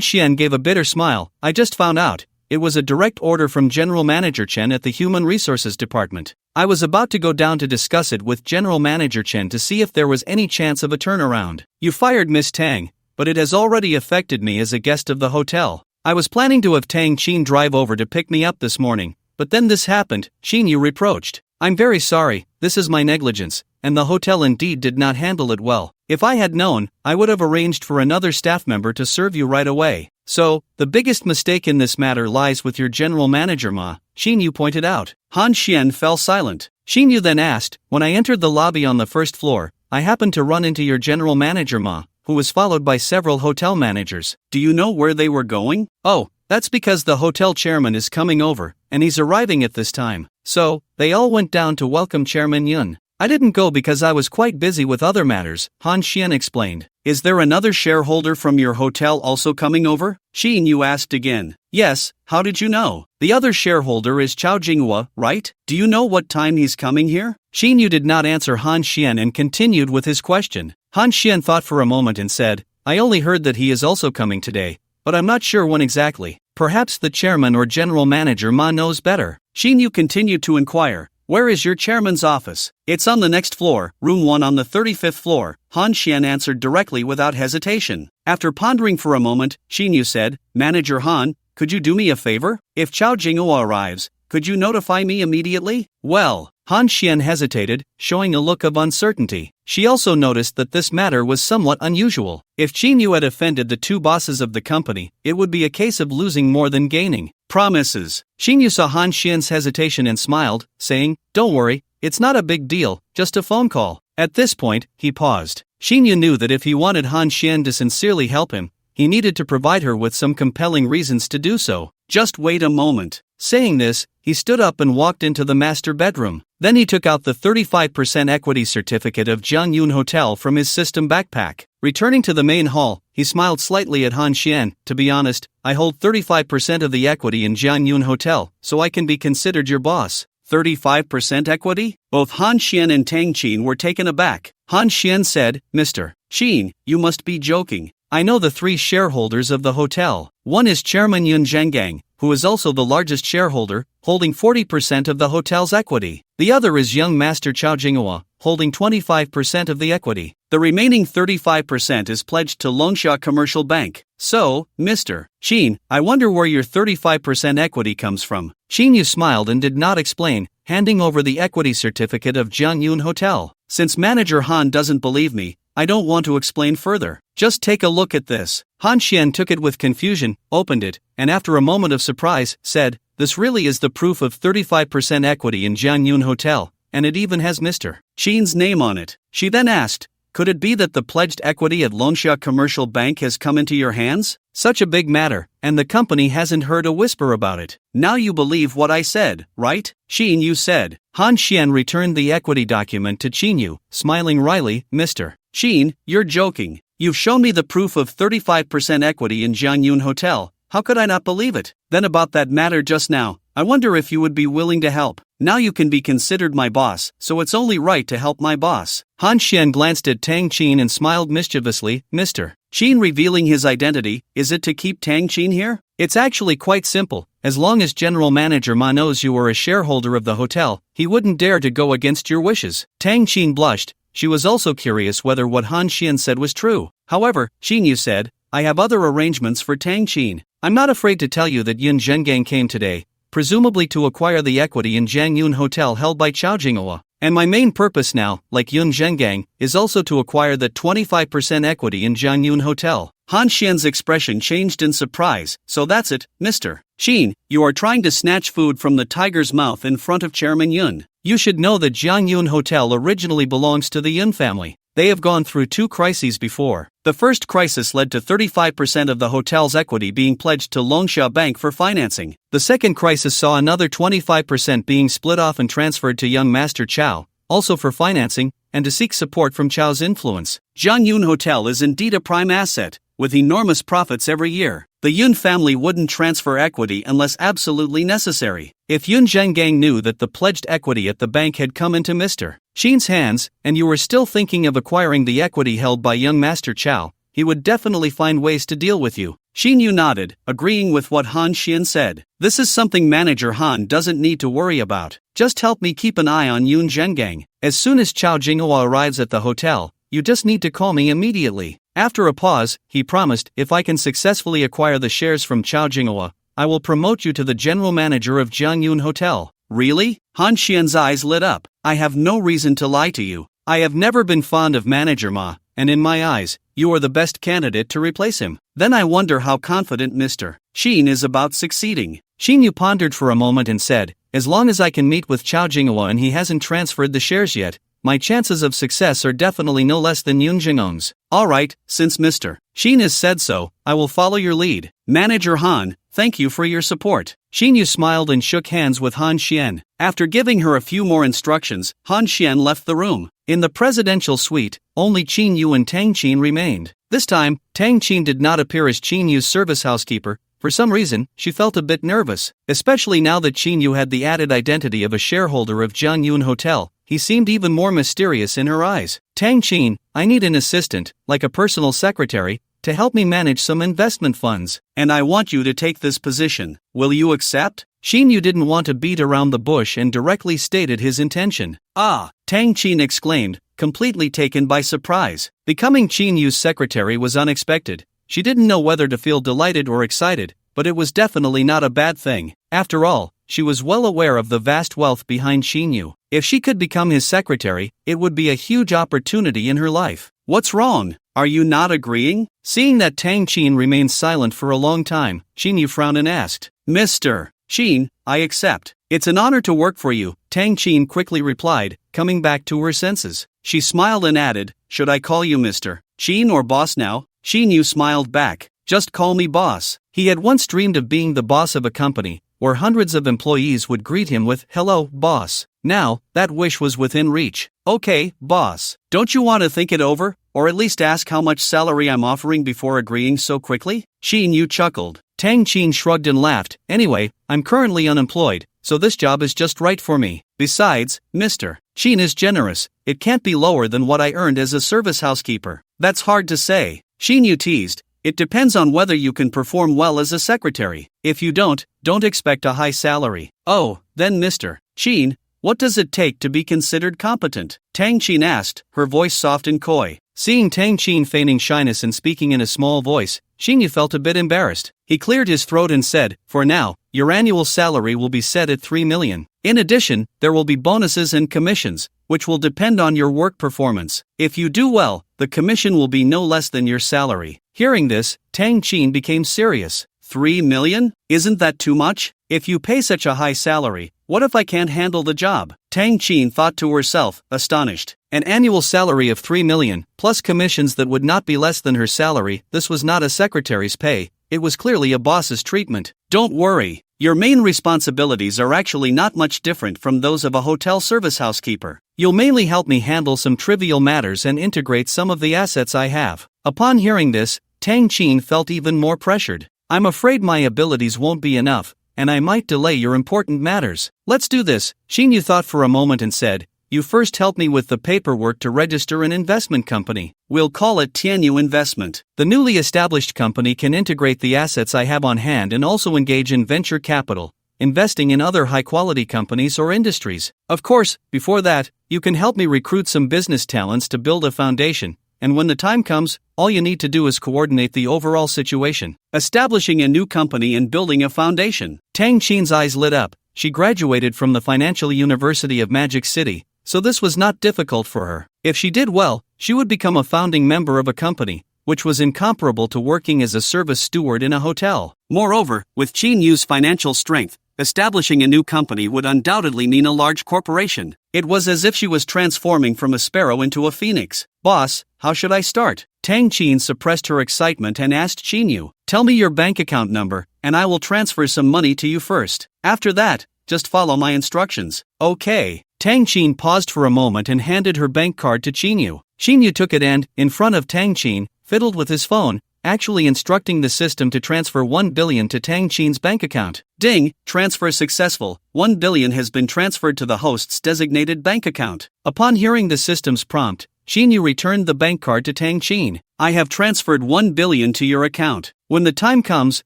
Xian gave a bitter smile. I just found out. It was a direct order from General Manager Chen at the Human Resources Department. I was about to go down to discuss it with General Manager Chen to see if there was any chance of a turnaround. You fired Miss Tang, but it has already affected me as a guest of the hotel. I was planning to have Tang Qin drive over to pick me up this morning, but then this happened, Qinyu reproached. I'm very sorry, this is my negligence, and the hotel indeed did not handle it well. If I had known, I would have arranged for another staff member to serve you right away. So, the biggest mistake in this matter lies with your general manager Ma, Qinyu pointed out. Han Xian fell silent. Qinyu then asked, when I entered the lobby on the first floor, I happened to run into your general manager Ma, who was followed by several hotel managers. Do you know where they were going? Oh, that's because the hotel chairman is coming over, and he's arriving at this time. So, they all went down to welcome Chairman Yun. I didn't go because I was quite busy with other matters, Han Xian explained. Is there another shareholder from your hotel also coming over? Qinyu asked again. Yes, how did you know? The other shareholder is Chao Jinghua, right? Do you know what time he's coming here? Qinyu did not answer Han Xian and continued with his question. Han Xian thought for a moment and said, I only heard that he is also coming today, but I'm not sure when exactly. Perhaps the chairman or general manager Ma knows better. Qinyu continued to inquire. Where is your chairman's office? It's on the next floor, room 1 on the 35th floor, Han Xian answered directly without hesitation. After pondering for a moment, Qinyu said, Manager Han, could you do me a favor? If Chao Jinghua arrives, could you notify me immediately? Well, Han Xian hesitated, showing a look of uncertainty. She also noticed that this matter was somewhat unusual. If Qinyu had offended the 2 bosses of the company, it would be a case of losing more than gaining. Promises. Qinyu saw Han Xian's hesitation and smiled, saying, Don't worry, it's not a big deal, just a phone call. At this point, he paused. Qinyu knew that if he wanted Han Xian to sincerely help him, he needed to provide her with some compelling reasons to do so. Just wait a moment. Saying this, he stood up and walked into the master bedroom. Then he took out the 35% equity certificate of Jiangyun Hotel from his system backpack. Returning to the main hall, he smiled slightly at Han Xian. To be honest, I hold 35% of the equity in Jiangyun Hotel, so I can be considered your boss. 35% equity? Both Han Xian and Tang Qin were taken aback. Han Xian said, Mr. Qin, you must be joking. I know the 3 shareholders of the hotel. One is Chairman Yun Zhengang, who is also the largest shareholder, holding 40% of the hotel's equity. The other is young Master Chao Jinghua, holding 25% of the equity. The remaining 35% is pledged to Longsha Commercial Bank. So, Mr. Qin, I wonder where your 35% equity comes from. Qin Yu smiled and did not explain, handing over the equity certificate of Jiangyun Hotel. Since Manager Han doesn't believe me, I don't want to explain further. Just take a look at this. Han Xian took it with confusion, opened it, and after a moment of surprise, said, this really is the proof of 35% equity in Jiangyun Hotel, and it even has Mr. Qin's name on it. She then asked, could it be that the pledged equity at Longsha Commercial Bank has come into your hands? Such a big matter, and the company hasn't heard a whisper about it. Now you believe what I said, right? Qin Yu said. Han Xian returned the equity document to Qin Yu, smiling wryly, Mr. Qin, you're joking. You've shown me the proof of 35% equity in Jiangyun Hotel. How could I not believe it? Then about that matter just now, I wonder if you would be willing to help. Now you can be considered my boss, so it's only right to help my boss. Han Xian glanced at Tang Qin and smiled mischievously, Mr. Qin revealing his identity, is it to keep Tang Qin here? It's actually quite simple. As long as General Manager Ma knows you are a shareholder of the hotel, he wouldn't dare to go against your wishes. Tang Qin blushed. She was also curious whether what Han Xian said was true. However, Qin Yu said, I have other arrangements for Tang Qin. I'm not afraid to tell you that Yun Zhengang came today, presumably to acquire the equity in Jiangyun Hotel held by Chao Jinghua. And my main purpose now, like Yun Zhengang, is also to acquire the 25% equity in Jiangyun Hotel. Han Xian's expression changed in surprise. So that's it, Mr. Qin, you are trying to snatch food from the tiger's mouth in front of Chairman Yun. You should know that Jiangyun Hotel originally belongs to the Yun family. They have gone through 2 crises before. The first crisis led to 35% of the hotel's equity being pledged to Longsha Bank for financing. The second crisis saw another 25% being split off and transferred to young Master Chao, also for financing, and to seek support from Chao's influence. Jiangyun Hotel is indeed a prime asset, with enormous profits every year. The Yun family wouldn't transfer equity unless absolutely necessary. If Yun Zhengang knew that the pledged equity at the bank had come into Mr. Qin's hands, and you were still thinking of acquiring the equity held by young Master Chao, he would definitely find ways to deal with you. Qin Yu nodded, agreeing with what Han Xian said. This is something Manager Han doesn't need to worry about. Just help me keep an eye on Yun Zhengang. As soon as Chao Jinghua arrives at the hotel, you just need to call me immediately. After a pause, he promised, if I can successfully acquire the shares from Chao Jinghua, I will promote you to the general manager of Jiangyun Hotel. Really? Han Xian's eyes lit up. I have no reason to lie to you. I have never been fond of Manager Ma, and in my eyes, you are the best candidate to replace him. Then I wonder how confident Mr. Qin is about succeeding. Qin Yu pondered for a moment and said, as long as I can meet with Chao Jinghua and he hasn't transferred the shares yet, my chances of success are definitely no less than Yun Zhengong's. Alright, since Mr. Qin has said so, I will follow your lead. Manager Han, thank you for your support. Qin Yu smiled and shook hands with Han Xian. After giving her a few more instructions, Han Xian left the room. In the presidential suite, only Qin Yu and Tang Qin remained. This time, Tang Qin did not appear as Qin Yu's service housekeeper. For some reason, she felt a bit nervous, especially now that Qin Yu had the added identity of a shareholder of Jiangyun Hotel. He seemed even more mysterious in her eyes. Tang Qin, I need an assistant, like a personal secretary, to help me manage some investment funds. And I want you to take this position. Will you accept? Qin Yu didn't want to beat around the bush and directly stated his intention. Ah! Tang Qin exclaimed, completely taken by surprise. Becoming Qin Yu's secretary was unexpected. She didn't know whether to feel delighted or excited, but it was definitely not a bad thing. After all, she was well aware of the vast wealth behind Qin Yu. If she could become his secretary, it would be a huge opportunity in her life. What's wrong? Are you not agreeing? Seeing that Tang Qin remained silent for a long time, Qin Yu frowned and asked, Mr. Qin, I accept. It's an honor to work for you, Tang Qin quickly replied, coming back to her senses. She smiled and added, should I call you Mr. Qin or boss now? Qin Yu smiled back, just call me boss. He had once dreamed of being the boss of a company, where hundreds of employees would greet him with, "Hello, boss." Now, that wish was within reach. "Okay, boss. Don't you want to think it over, or at least ask how much salary I'm offering before agreeing so quickly?" Shin Yu chuckled. Tang Chin shrugged and laughed. "Anyway, I'm currently unemployed, so this job is just right for me. Besides, Mr. Chin is generous. It can't be lower than what I earned as a service housekeeper." "That's hard to say," Shin Yu teased. "It depends on whether you can perform well as a secretary. If you don't expect a high salary." "Oh, then Mr. Chin, what does it take to be considered competent?" Tang Chin asked, her voice soft and coy. Seeing Tang Chin feigning shyness and speaking in a small voice, Shin Yu felt a bit embarrassed. He cleared his throat and said, "For now, your annual salary will be set at 3 million. In addition, there will be bonuses and commissions, which will depend on your work performance. If you do well, the commission will be no less than your salary." Hearing this, Tang Chin became serious. 3 million? Isn't that too much? If you pay such a high salary, what if I can't handle the job? Tang Chin thought to herself, astonished. An annual salary of 3 million, plus commissions that would not be less than her salary. This was not a secretary's pay, it was clearly a boss's treatment. "Don't worry. Your main responsibilities are actually not much different from those of a hotel service housekeeper. You'll mainly help me handle some trivial matters and integrate some of the assets I have." Upon hearing this, Tang Chin felt even more pressured. "I'm afraid my abilities won't be enough, and I might delay your important matters." "Let's do this," Shin Yu thought for a moment and said. "You first help me with the paperwork to register an investment company. We'll call it Tianyu Investment. The newly established company can integrate the assets I have on hand and also engage in venture capital, investing in other high-quality companies or industries. Of course, before that, you can help me recruit some business talents to build a foundation, and when the time comes, all you need to do is coordinate the overall situation." Establishing a new company and building a foundation. Tang Chin's eyes lit up. She graduated from the Financial University of Magic City, so this was not difficult for her. If she did well, she would become a founding member of a company, which was incomparable to working as a service steward in a hotel. Moreover, with Chin Yu's financial strength, establishing a new company would undoubtedly mean a large corporation. It was as if she was transforming from a sparrow into a phoenix. "Boss, how should I start?" Tang Chin suppressed her excitement and asked Chin Yu, "Tell me your bank account number, and I will transfer some money to you first. After that, just follow my instructions." "Okay." Tang Chin paused for a moment and handed her bank card to Chin Yu. Chin Yu took it and, in front of Tang Chin, fiddled with his phone, actually instructing the system to transfer 1 billion to Tang Chin's bank account. Ding, transfer successful. 1 billion has been transferred to the host's designated bank account. Upon hearing the system's prompt, Chin Yu returned the bank card to Tang Chin. "I have transferred 1 billion to your account. When the time comes,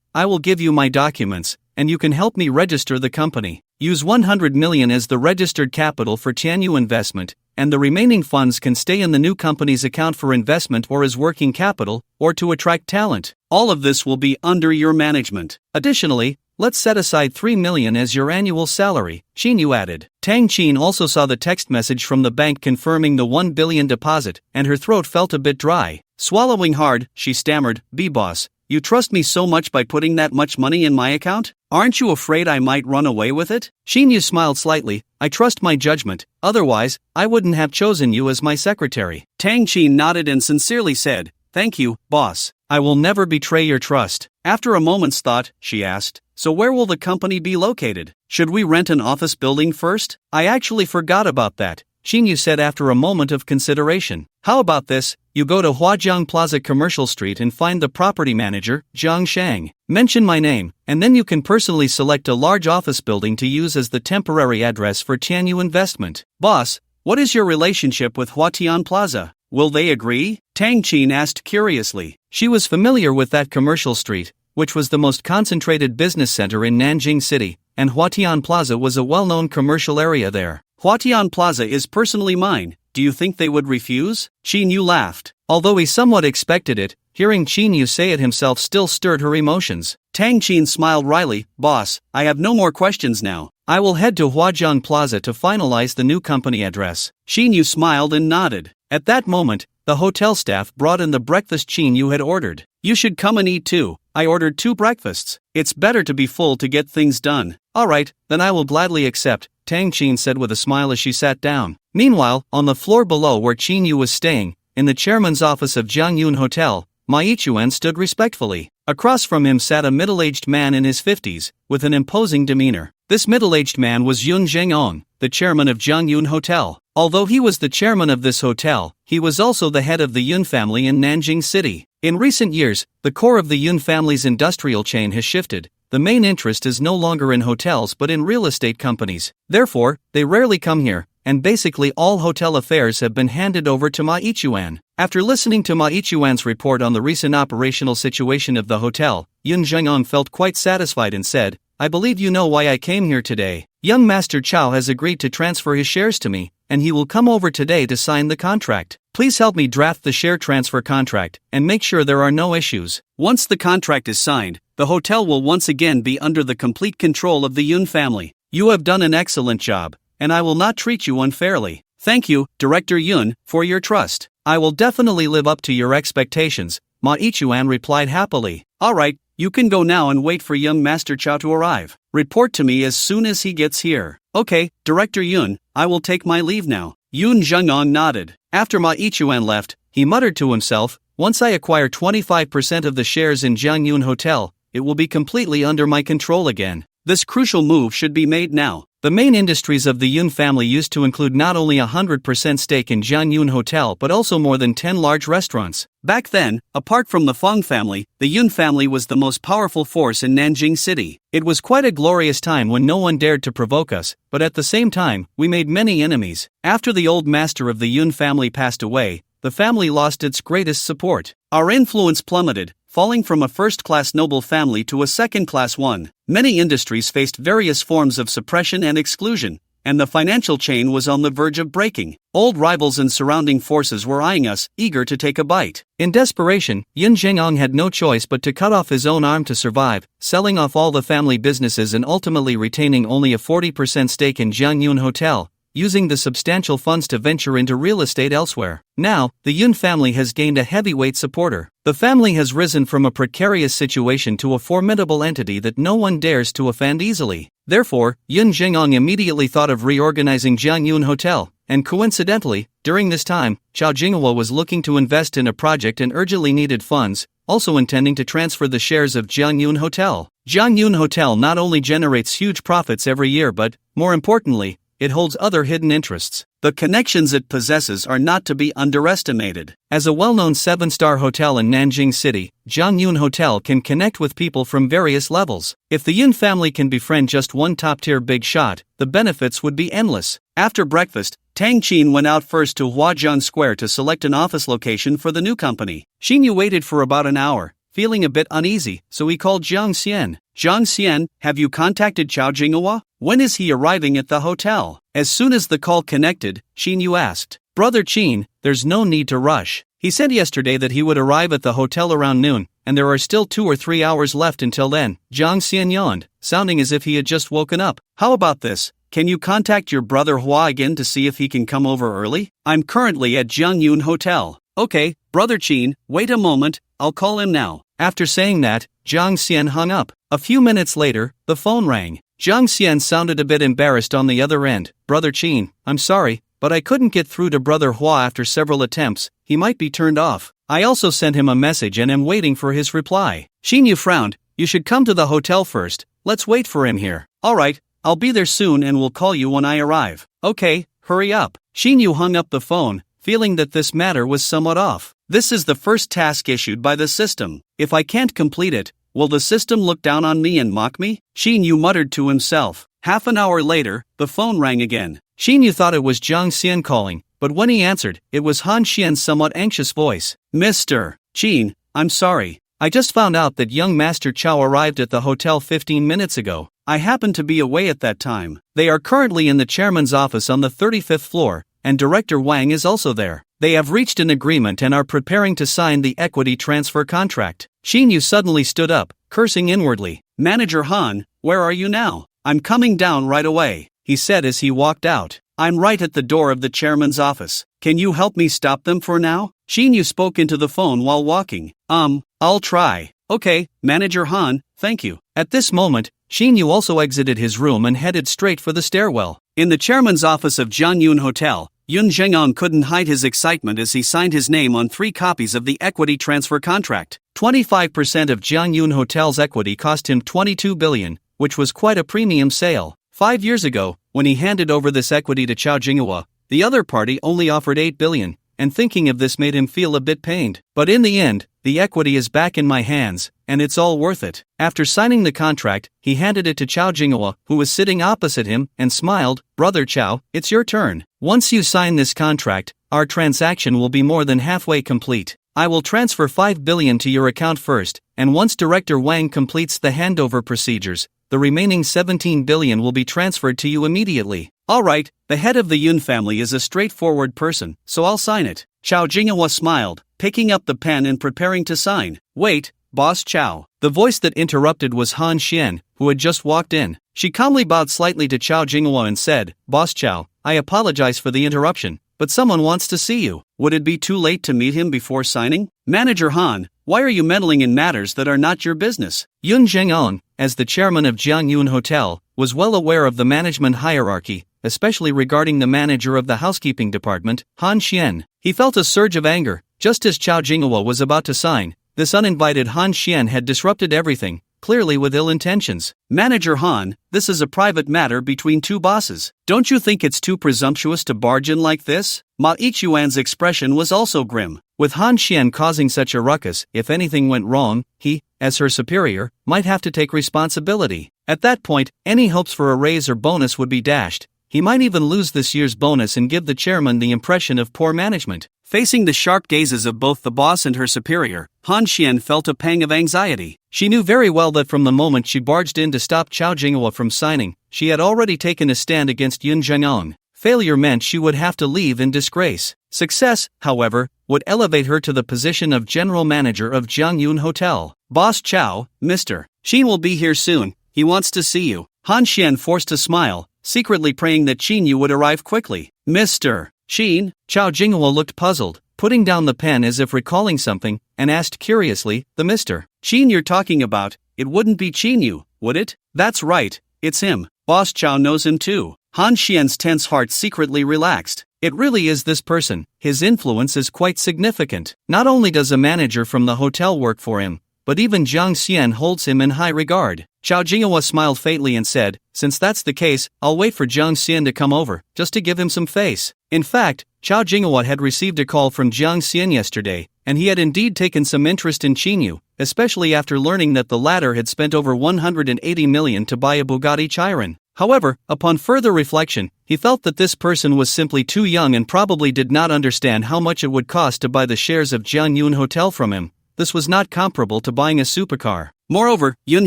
I will give you my documents, and you can help me register the company. Use 100 million as the registered capital for Tianyu Investment, and the remaining funds can stay in the new company's account for investment or as working capital, or to attract talent. All of this will be under your management. Additionally, let's set aside 3 million as your annual salary," Chin Yu added. Tang Chin also saw the text message from the bank confirming the 1 billion deposit, and her throat felt a bit dry. Swallowing hard, she stammered, "B-boss, you trust me so much by putting that much money in my account? Aren't you afraid I might run away with it?" Chin Yu smiled slightly. "I trust my judgment, otherwise, I wouldn't have chosen you as my secretary." Tang Chin nodded and sincerely said, "Thank you, boss. I will never betray your trust." After a moment's thought, she asked, "So where will the company be located? Should we rent an office building first?" "I actually forgot about that," Chin Yu said after a moment of consideration. "How about this? You go to Huajiang Plaza Commercial Street and find the property manager, Zhang Shang. Mention my name, and then you can personally select a large office building to use as the temporary address for Tianyu Investment." "Boss, what is your relationship with Huatian Plaza? Will they agree?" Tang Chin asked curiously. She was familiar with that commercial street, which was the most concentrated business center in Nanjing City, and Huatian Plaza was a well-known commercial area there. "Huatian Plaza is personally mine. Do you think they would refuse?" Chin Yu laughed. Although he somewhat expected it, hearing Chin Yu say it himself still stirred her emotions. Tang Chin smiled wryly. "Boss, I have no more questions now. I will head to Huajiang Plaza to finalize the new company address." Chin Yu smiled and nodded. At that moment, the hotel staff brought in the breakfast Chin Yu had ordered. "You should come and eat too. I ordered 2 breakfasts. It's better to be full to get things done." "Alright, then I will gladly accept," Tang Chin said with a smile as she sat down. Meanwhile, on the floor below where Chin Yu was staying, in the chairman's office of Jiangyun Hotel, Ma Ichuan stood respectfully. Across from him sat a middle-aged man in his 50s, with an imposing demeanor. This middle-aged man was Yun Zhengong, the chairman of Zhangyun Hotel. Although he was the chairman of this hotel, he was also the head of the Yun family in Nanjing City. In recent years, the core of the Yun family's industrial chain has shifted. The main interest is no longer in hotels but in real estate companies. Therefore, they rarely come here, and basically all hotel affairs have been handed over to Ma Ichuan. After listening to Ma Ichuan's report on the recent operational situation of the hotel, Yun Zhengong felt quite satisfied and said, "I believe you know why I came here today. Young Master Chow has agreed to transfer his shares to me, and he will come over today to sign the contract. Please help me draft the share transfer contract, and make sure there are no issues." Once the contract is signed, the hotel will once again be under the complete control of the Yun family. You have done an excellent job, and I will not treat you unfairly. Thank you, Director Yun, for your trust. I will definitely live up to your expectations, Ma Ichuan replied happily. Alright, you can go now and wait for young Master Chow to arrive. Report to me as soon as he gets here. Okay, Director Yun, I will take my leave now. Yun Zhengong nodded. After Ma Ichuan left, he muttered to himself, once I acquire 25% of the shares in Zhangyun Hotel, it will be completely under my control again. This crucial move should be made now. The main industries of the Yun family used to include not only 100% stake in Zhangyun Hotel but also more than 10 large restaurants. Back then, apart from the Fong family, the Yun family was the most powerful force in Nanjing City. It was quite a glorious time when no one dared to provoke us, but at the same time, we made many enemies. After the old master of the Yun family passed away, the family lost its greatest support. Our influence plummeted, falling from a first-class noble family to a second-class one. Many industries faced various forms of suppression and exclusion, and the financial chain was on the verge of breaking. Old rivals and surrounding forces were eyeing us, eager to take a bite. In desperation, Yun Zhengong had no choice but to cut off his own arm to survive, selling off all the family businesses and ultimately retaining only a 40% stake in Zhangyun Hotel, using the substantial funds to venture into real estate elsewhere. Now, the Yun family has gained a heavyweight supporter. The family has risen from a precarious situation to a formidable entity that no one dares to offend easily. Therefore, Yun Zhengong immediately thought of reorganizing Zhangyun Hotel, and coincidentally, during this time, Chao Jinghua was looking to invest in a project and urgently needed funds, also intending to transfer the shares of Zhangyun Hotel. Zhangyun Hotel not only generates huge profits every year but, more importantly, it holds other hidden interests. The connections it possesses are not to be underestimated. As a well-known 7-star hotel in Nanjing City, Zhangyun Hotel can connect with people from various levels. If the Yun family can befriend just one top-tier big shot, the benefits would be endless. After breakfast, Tang Qin went out first to Huajian Square to select an office location for the new company. Xinyu waited for about an hour, feeling a bit uneasy, so he called Jiang Xian. Jiang Xian, have you contacted Chao Jinghua? When is he arriving at the hotel? As soon as the call connected, Xinyu asked. Brother Qin, there's no need to rush. He said yesterday that he would arrive at the hotel around noon, and there are still 2 or 3 hours left until then. Jiang Xian yawned, sounding as if he had just woken up. How about this? Can you contact your brother Hua again to see if he can come over early? I'm currently at Zhangyun Hotel. Okay, Brother Qin, wait a moment, I'll call him now. After saying that, Jiang Xian hung up. A few minutes later, the phone rang. Jiang Xian sounded a bit embarrassed on the other end. Brother Qin, I'm sorry, but I couldn't get through to Brother Hua after several attempts. He might be turned off. I also sent him a message and am waiting for his reply. Xinyu frowned. You should come to the hotel first. Let's wait for him here. Alright, I'll be there soon and will call you when I arrive. Okay, hurry up. Xinyu hung up the phone, feeling that this matter was somewhat off. This is the first task issued by the system. If I can't complete it, will the system look down on me and mock me? Xinyu muttered to himself. Half an hour later, the phone rang again. Xinyu thought it was Jiang Xian calling, but when he answered, it was Han Xian's somewhat anxious voice. Mr. Qin, I'm sorry. I just found out that young Master Chow arrived at the hotel 15 minutes ago. I happened to be away at that time. They are currently in the chairman's office on the 35th floor, and Director Wang is also there. They have reached an agreement and are preparing to sign the equity transfer contract. Xinyu suddenly stood up, cursing inwardly. Manager Han, where are you now? I'm coming down right away, he said as he walked out. I'm right at the door of the chairman's office. Can you help me stop them for now? Xinyu spoke into the phone while walking. I'll try. Okay, Manager Han, thank you. At this moment, Xinyu also exited his room and headed straight for the stairwell. In the chairman's office of Zhangyun Hotel, Yun Zhengong couldn't hide his excitement as he signed his name on 3 copies of the equity transfer contract. 25% of Jiangyun Hotel's equity cost him 22 billion, which was quite a premium sale. 5 years ago, when he handed over this equity to Chao Jinghua, the other party only offered 8 billion, and thinking of this made him feel a bit pained. But in the end, the equity is back in my hands, and it's all worth it. After signing the contract, he handed it to Chao Jinghua, who was sitting opposite him, and smiled. "Brother Chao, it's your turn. Once you sign this contract, our transaction will be more than halfway complete. I will transfer 5 billion to your account first, and once Director Wang completes the handover procedures, the remaining 17 billion will be transferred to you immediately." "Alright, the head of the Yun family is a straightforward person, so I'll sign it." Chao Jinghua smiled, picking up the pen and preparing to sign. "Wait, Boss Chao." The voice that interrupted was Han Xian, who had just walked in. She calmly bowed slightly to Chao Jinghua and said, "Boss Chao, I apologize for the interruption, but someone wants to see you. Would it be too late to meet him before signing?" "Manager Han, why are you meddling in matters that are not your business?" Yun Zhengong, as the chairman of Jiangyun Hotel, was well aware of the management hierarchy, especially regarding the manager of the housekeeping department, Han Xian. He felt a surge of anger. Just as Chao Jinghua was about to sign, this uninvited Han Xian had disrupted everything, clearly with ill intentions. "Manager Han, this is a private matter between 2 bosses. Don't you think it's too presumptuous to barge in like this?" Ma Ichuan's expression was also grim. With Han Xian causing such a ruckus, if anything went wrong, he, as her superior, might have to take responsibility. At that point, any hopes for a raise or bonus would be dashed. He might even lose this year's bonus and give the chairman the impression of poor management. Facing the sharp gazes of both the boss and her superior, Han Xian felt a pang of anxiety. She knew very well that from the moment she barged in to stop Chao Jinghua from signing, she had already taken a stand against Yun Zhengong. Failure meant she would have to leave in disgrace. Success, however, would elevate her to the position of general manager of Jiangyun Hotel. "Boss Chao, Mr. Qin will be here soon. He wants to see you." Han Xian forced a smile, secretly praying that Qin Yu would arrive quickly. "Mr. Qin?" Chao Jinghua looked puzzled, putting down the pen as if recalling something, and asked curiously, "The Mr. Qin you're talking about, it wouldn't be Qin Yu, would it?" "That's right, it's him. Boss Chao knows him too." Han Xian's tense heart secretly relaxed. It really is this person. His influence is quite significant. Not only does a manager from the hotel work for him, but even Jiang Xian holds him in high regard. Chao Jinghua smiled faintly and said, "Since that's the case, I'll wait for Jiang Xian to come over, just to give him some face." In fact, Chao Jinghua had received a call from Jiang Xian yesterday, and he had indeed taken some interest in Qin Yu, especially after learning that the latter had spent over 180 million to buy a Bugatti Chiron. However, upon further reflection, he felt that this person was simply too young and probably did not understand how much it would cost to buy the shares of Jiangyun Hotel from him. This was not comparable to buying a supercar. Moreover, Yun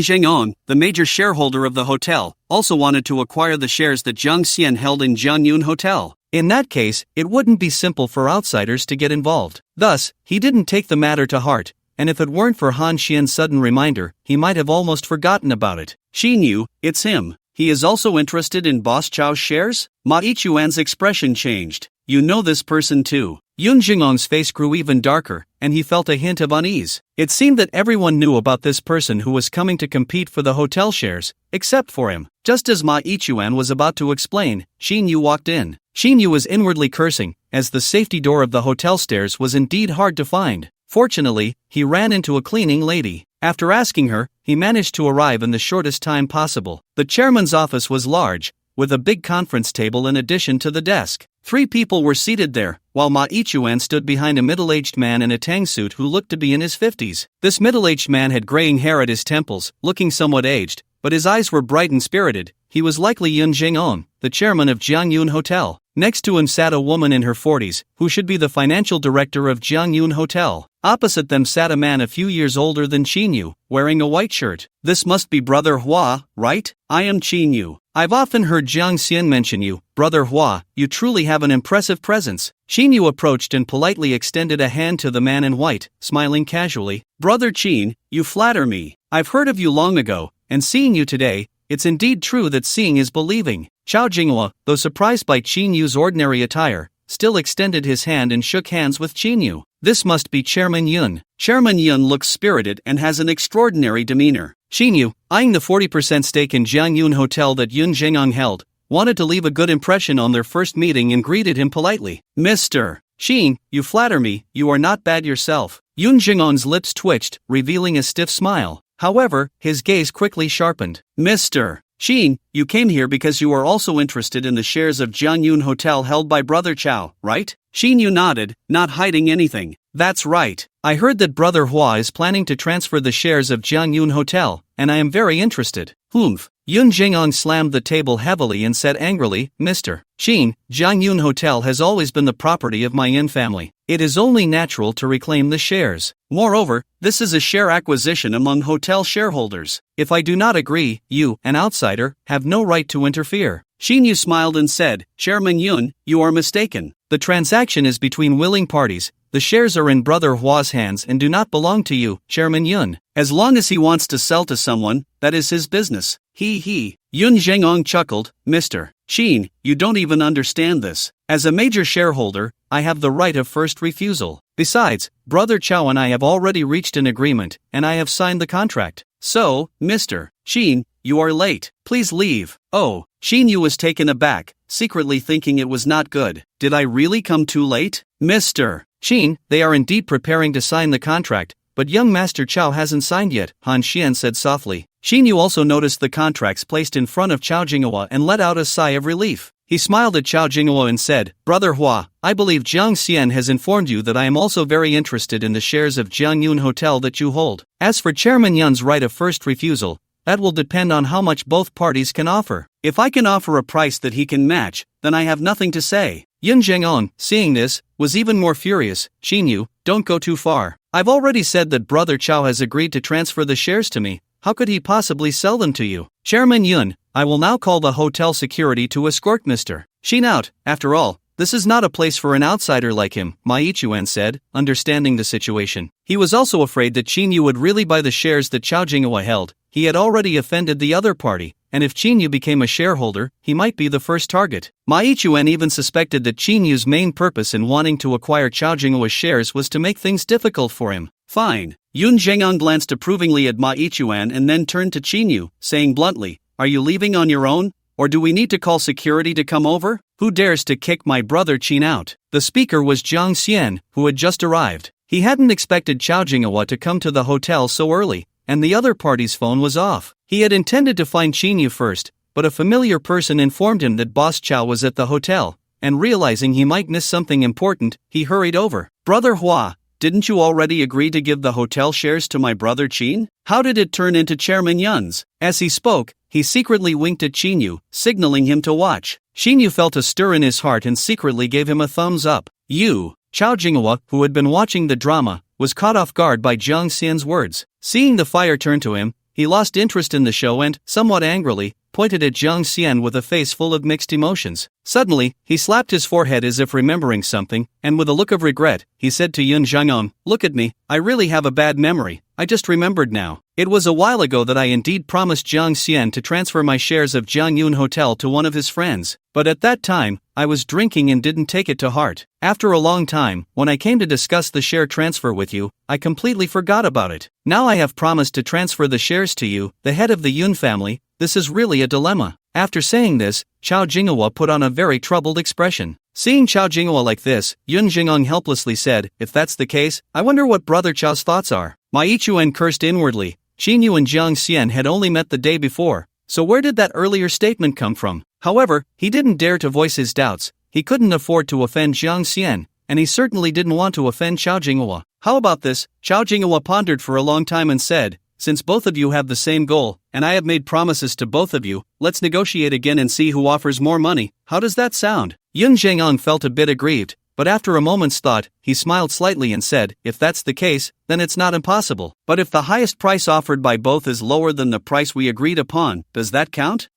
Zhengong, the major shareholder of the hotel, also wanted to acquire the shares that Jiang Xian held in Jiangyun Hotel. In that case, it wouldn't be simple for outsiders to get involved. Thus, he didn't take the matter to heart, and if it weren't for Han Xian's sudden reminder, he might have almost forgotten about it. "Qin Yu, it's him. He is also interested in Boss Chao's shares?" Ma Ichuan's expression changed. "You know this person too." Yun Zhengong's face grew even darker, and he felt a hint of unease. It seemed that everyone knew about this person who was coming to compete for the hotel shares, except for him. Just as Ma Ichuan was about to explain, Qin Yu walked in. Qin Yu was inwardly cursing, as the safety door of the hotel stairs was indeed hard to find. Fortunately, he ran into a cleaning lady. After asking her, he managed to arrive in the shortest time possible. The chairman's office was large, with a big conference table in addition to the desk. 3 people were seated there, while Ma Ichuan stood behind a middle-aged man in a tang suit who looked to be in his 50s. This middle-aged man had graying hair at his temples, looking somewhat aged, but his eyes were bright and spirited. He was likely Yun Zhengong, the chairman of Jiangyun Hotel. Next to him sat a woman in her 40s, who should be the financial director of Jiangyun Hotel. Opposite them sat a man a few years older than Qin Yu, wearing a white shirt. "This must be Brother Hua, right? I am Qin Yu. I've often heard Jiang Xian mention you, Brother Hua. You truly have an impressive presence." Qin Yu approached and politely extended a hand to the man in white, smiling casually. "Brother Qin, you flatter me. I've heard of you long ago, and seeing you today, it's indeed true that seeing is believing." Chao Jinghua, though surprised by Qin Yu's ordinary attire, still extended his hand and shook hands with Qin Yu. "This must be Chairman Yun." Chairman Yun looks spirited and has an extraordinary demeanor. Qin Yu, eyeing the 40% stake in Jiangyun Hotel that Yun Zhengong held, wanted to leave a good impression on their first meeting and greeted him politely. Mr. Shin, you flatter me, you are not bad yourself. Yoon Jung-on's lips twitched, revealing a stiff smile. However, his gaze quickly sharpened. Mr. Shin, you came here because you are also interested in the shares of Jiangyun Hotel held by Brother Chow, right? Shin Yu nodded, not hiding anything. That's right. I heard that Brother Hua is planning to transfer the shares of Jiangyun Hotel, and I am very interested. Humph. Yoon Jung-on slammed the table heavily and said angrily, Mr. Shin, Jiangyun Hotel has always been the property of my Yin family. It is only natural to reclaim the shares. Moreover, this is a share acquisition among hotel shareholders. If I do not agree, you, an outsider, have no right to interfere. Shin Yu smiled and said, Chairman Yun, you are mistaken. The transaction is between willing parties. The shares are in Brother Hua's hands and do not belong to you, Chairman Yun. As long as he wants to sell to someone, that is his business. He. Yoon Jung-on chuckled, Mr. Shin, you don't even understand this. As a major shareholder, I have the right of first refusal. Besides, Brother Chow and I have already reached an agreement, and I have signed the contract. So, Mr. Shin, you are late. Please leave. Oh, Shin Yu was taken aback, secretly thinking it was not good. Did I really come too late? Mr. Shin, they are indeed preparing to sign the contract, but young Master Chow hasn't signed yet, Han Xian said softly. Shin Yu also noticed the contracts placed in front of Chao Jinghua and let out a sigh of relief. He smiled at Chao Jinghua and said, Brother Hua, I believe Jiang Xian has informed you that I am also very interested in the shares of Jiangyun Hotel that you hold. As for Chairman Yun's right of first refusal, that will depend on how much both parties can offer. If I can offer a price that he can match, then I have nothing to say. Yoon Jung-on, seeing this, was even more furious. Shin Yu, don't go too far. I've already said that Brother Chow has agreed to transfer the shares to me. How could he possibly sell them to you? Chairman Yun, I will now call the hotel security to escort Mr. Shin out. After all, this is not a place for an outsider like him, Ma Yichuan said, understanding the situation. He was also afraid that Shin Yu would really buy the shares that Chao Jinghua held. He had already offended the other party, and if Shin Yu became a shareholder, he might be the first target. Ma Yichuan even suspected that Shin Yu's main purpose in wanting to acquire Chao Jinghua's shares was to make things difficult for him. Fine. Yoon Jung-on glanced approvingly at Ma Yichuan and then turned to Shin Yu, saying bluntly, Are you leaving on your own? Or do we need to call security to come over? Who dares to kick my brother Chin out? The speaker was Jiang Xian, who had just arrived. He hadn't expected Chao Jinghua to come to the hotel so early, and the other party's phone was off. He had intended to find Shin Yu first, but a familiar person informed him that Boss Chow was at the hotel, and realizing he might miss something important, he hurried over. Brother Hua, didn't you already agree to give the hotel shares to my brother Chin? How did it turn into Chairman Yun's? As he spoke, he secretly winked at Shin Yu, signaling him to watch. Shin Yu felt a stir in his heart and secretly gave him a thumbs up. Chao Jinghua, who had been watching the drama, was caught off guard by Jiang Xian's words. Seeing the fire turn to him, he lost interest in the show and, somewhat angrily, pointed at Jiang Xian with a face full of mixed emotions. Suddenly, he slapped his forehead as if remembering something, and with a look of regret, he said to Yoon Jung-on, Look at me, I really have a bad memory. I just remembered now. It was a while ago that I indeed promised Jiang Xian to transfer my shares of Jiangyun Hotel to one of his friends, but at that time, I was drinking and didn't take it to heart. After a long time, when I came to discuss the share transfer with you, I completely forgot about it. Now I have promised to transfer the shares to you, the head of the Yun family. This is really a dilemma. After saying this, Chao Jinghua put on a very troubled expression. Seeing Chao Jinghua like this, Yoon Jung-on helplessly said, If that's the case, I wonder what Brother Chao's thoughts are. Ma Yichuan cursed inwardly. Shin Yu and Jiang Xian had only met the day before, so where did that earlier statement come from? However, he didn't dare to voice his doubts. He couldn't afford to offend Jiang Xian, and he certainly didn't want to offend Chao Jinghua. How about this? Chao Jinghua pondered for a long time and said, Since both of you have the same goal, and I have made promises to both of you, let's negotiate again and see who offers more money. How does that sound? Yoon Jung-on felt a bit aggrieved, but after a moment's thought, he smiled slightly and said, If that's the case, then it's not impossible. But if the highest price offered by both is lower than the price we agreed upon, does that count?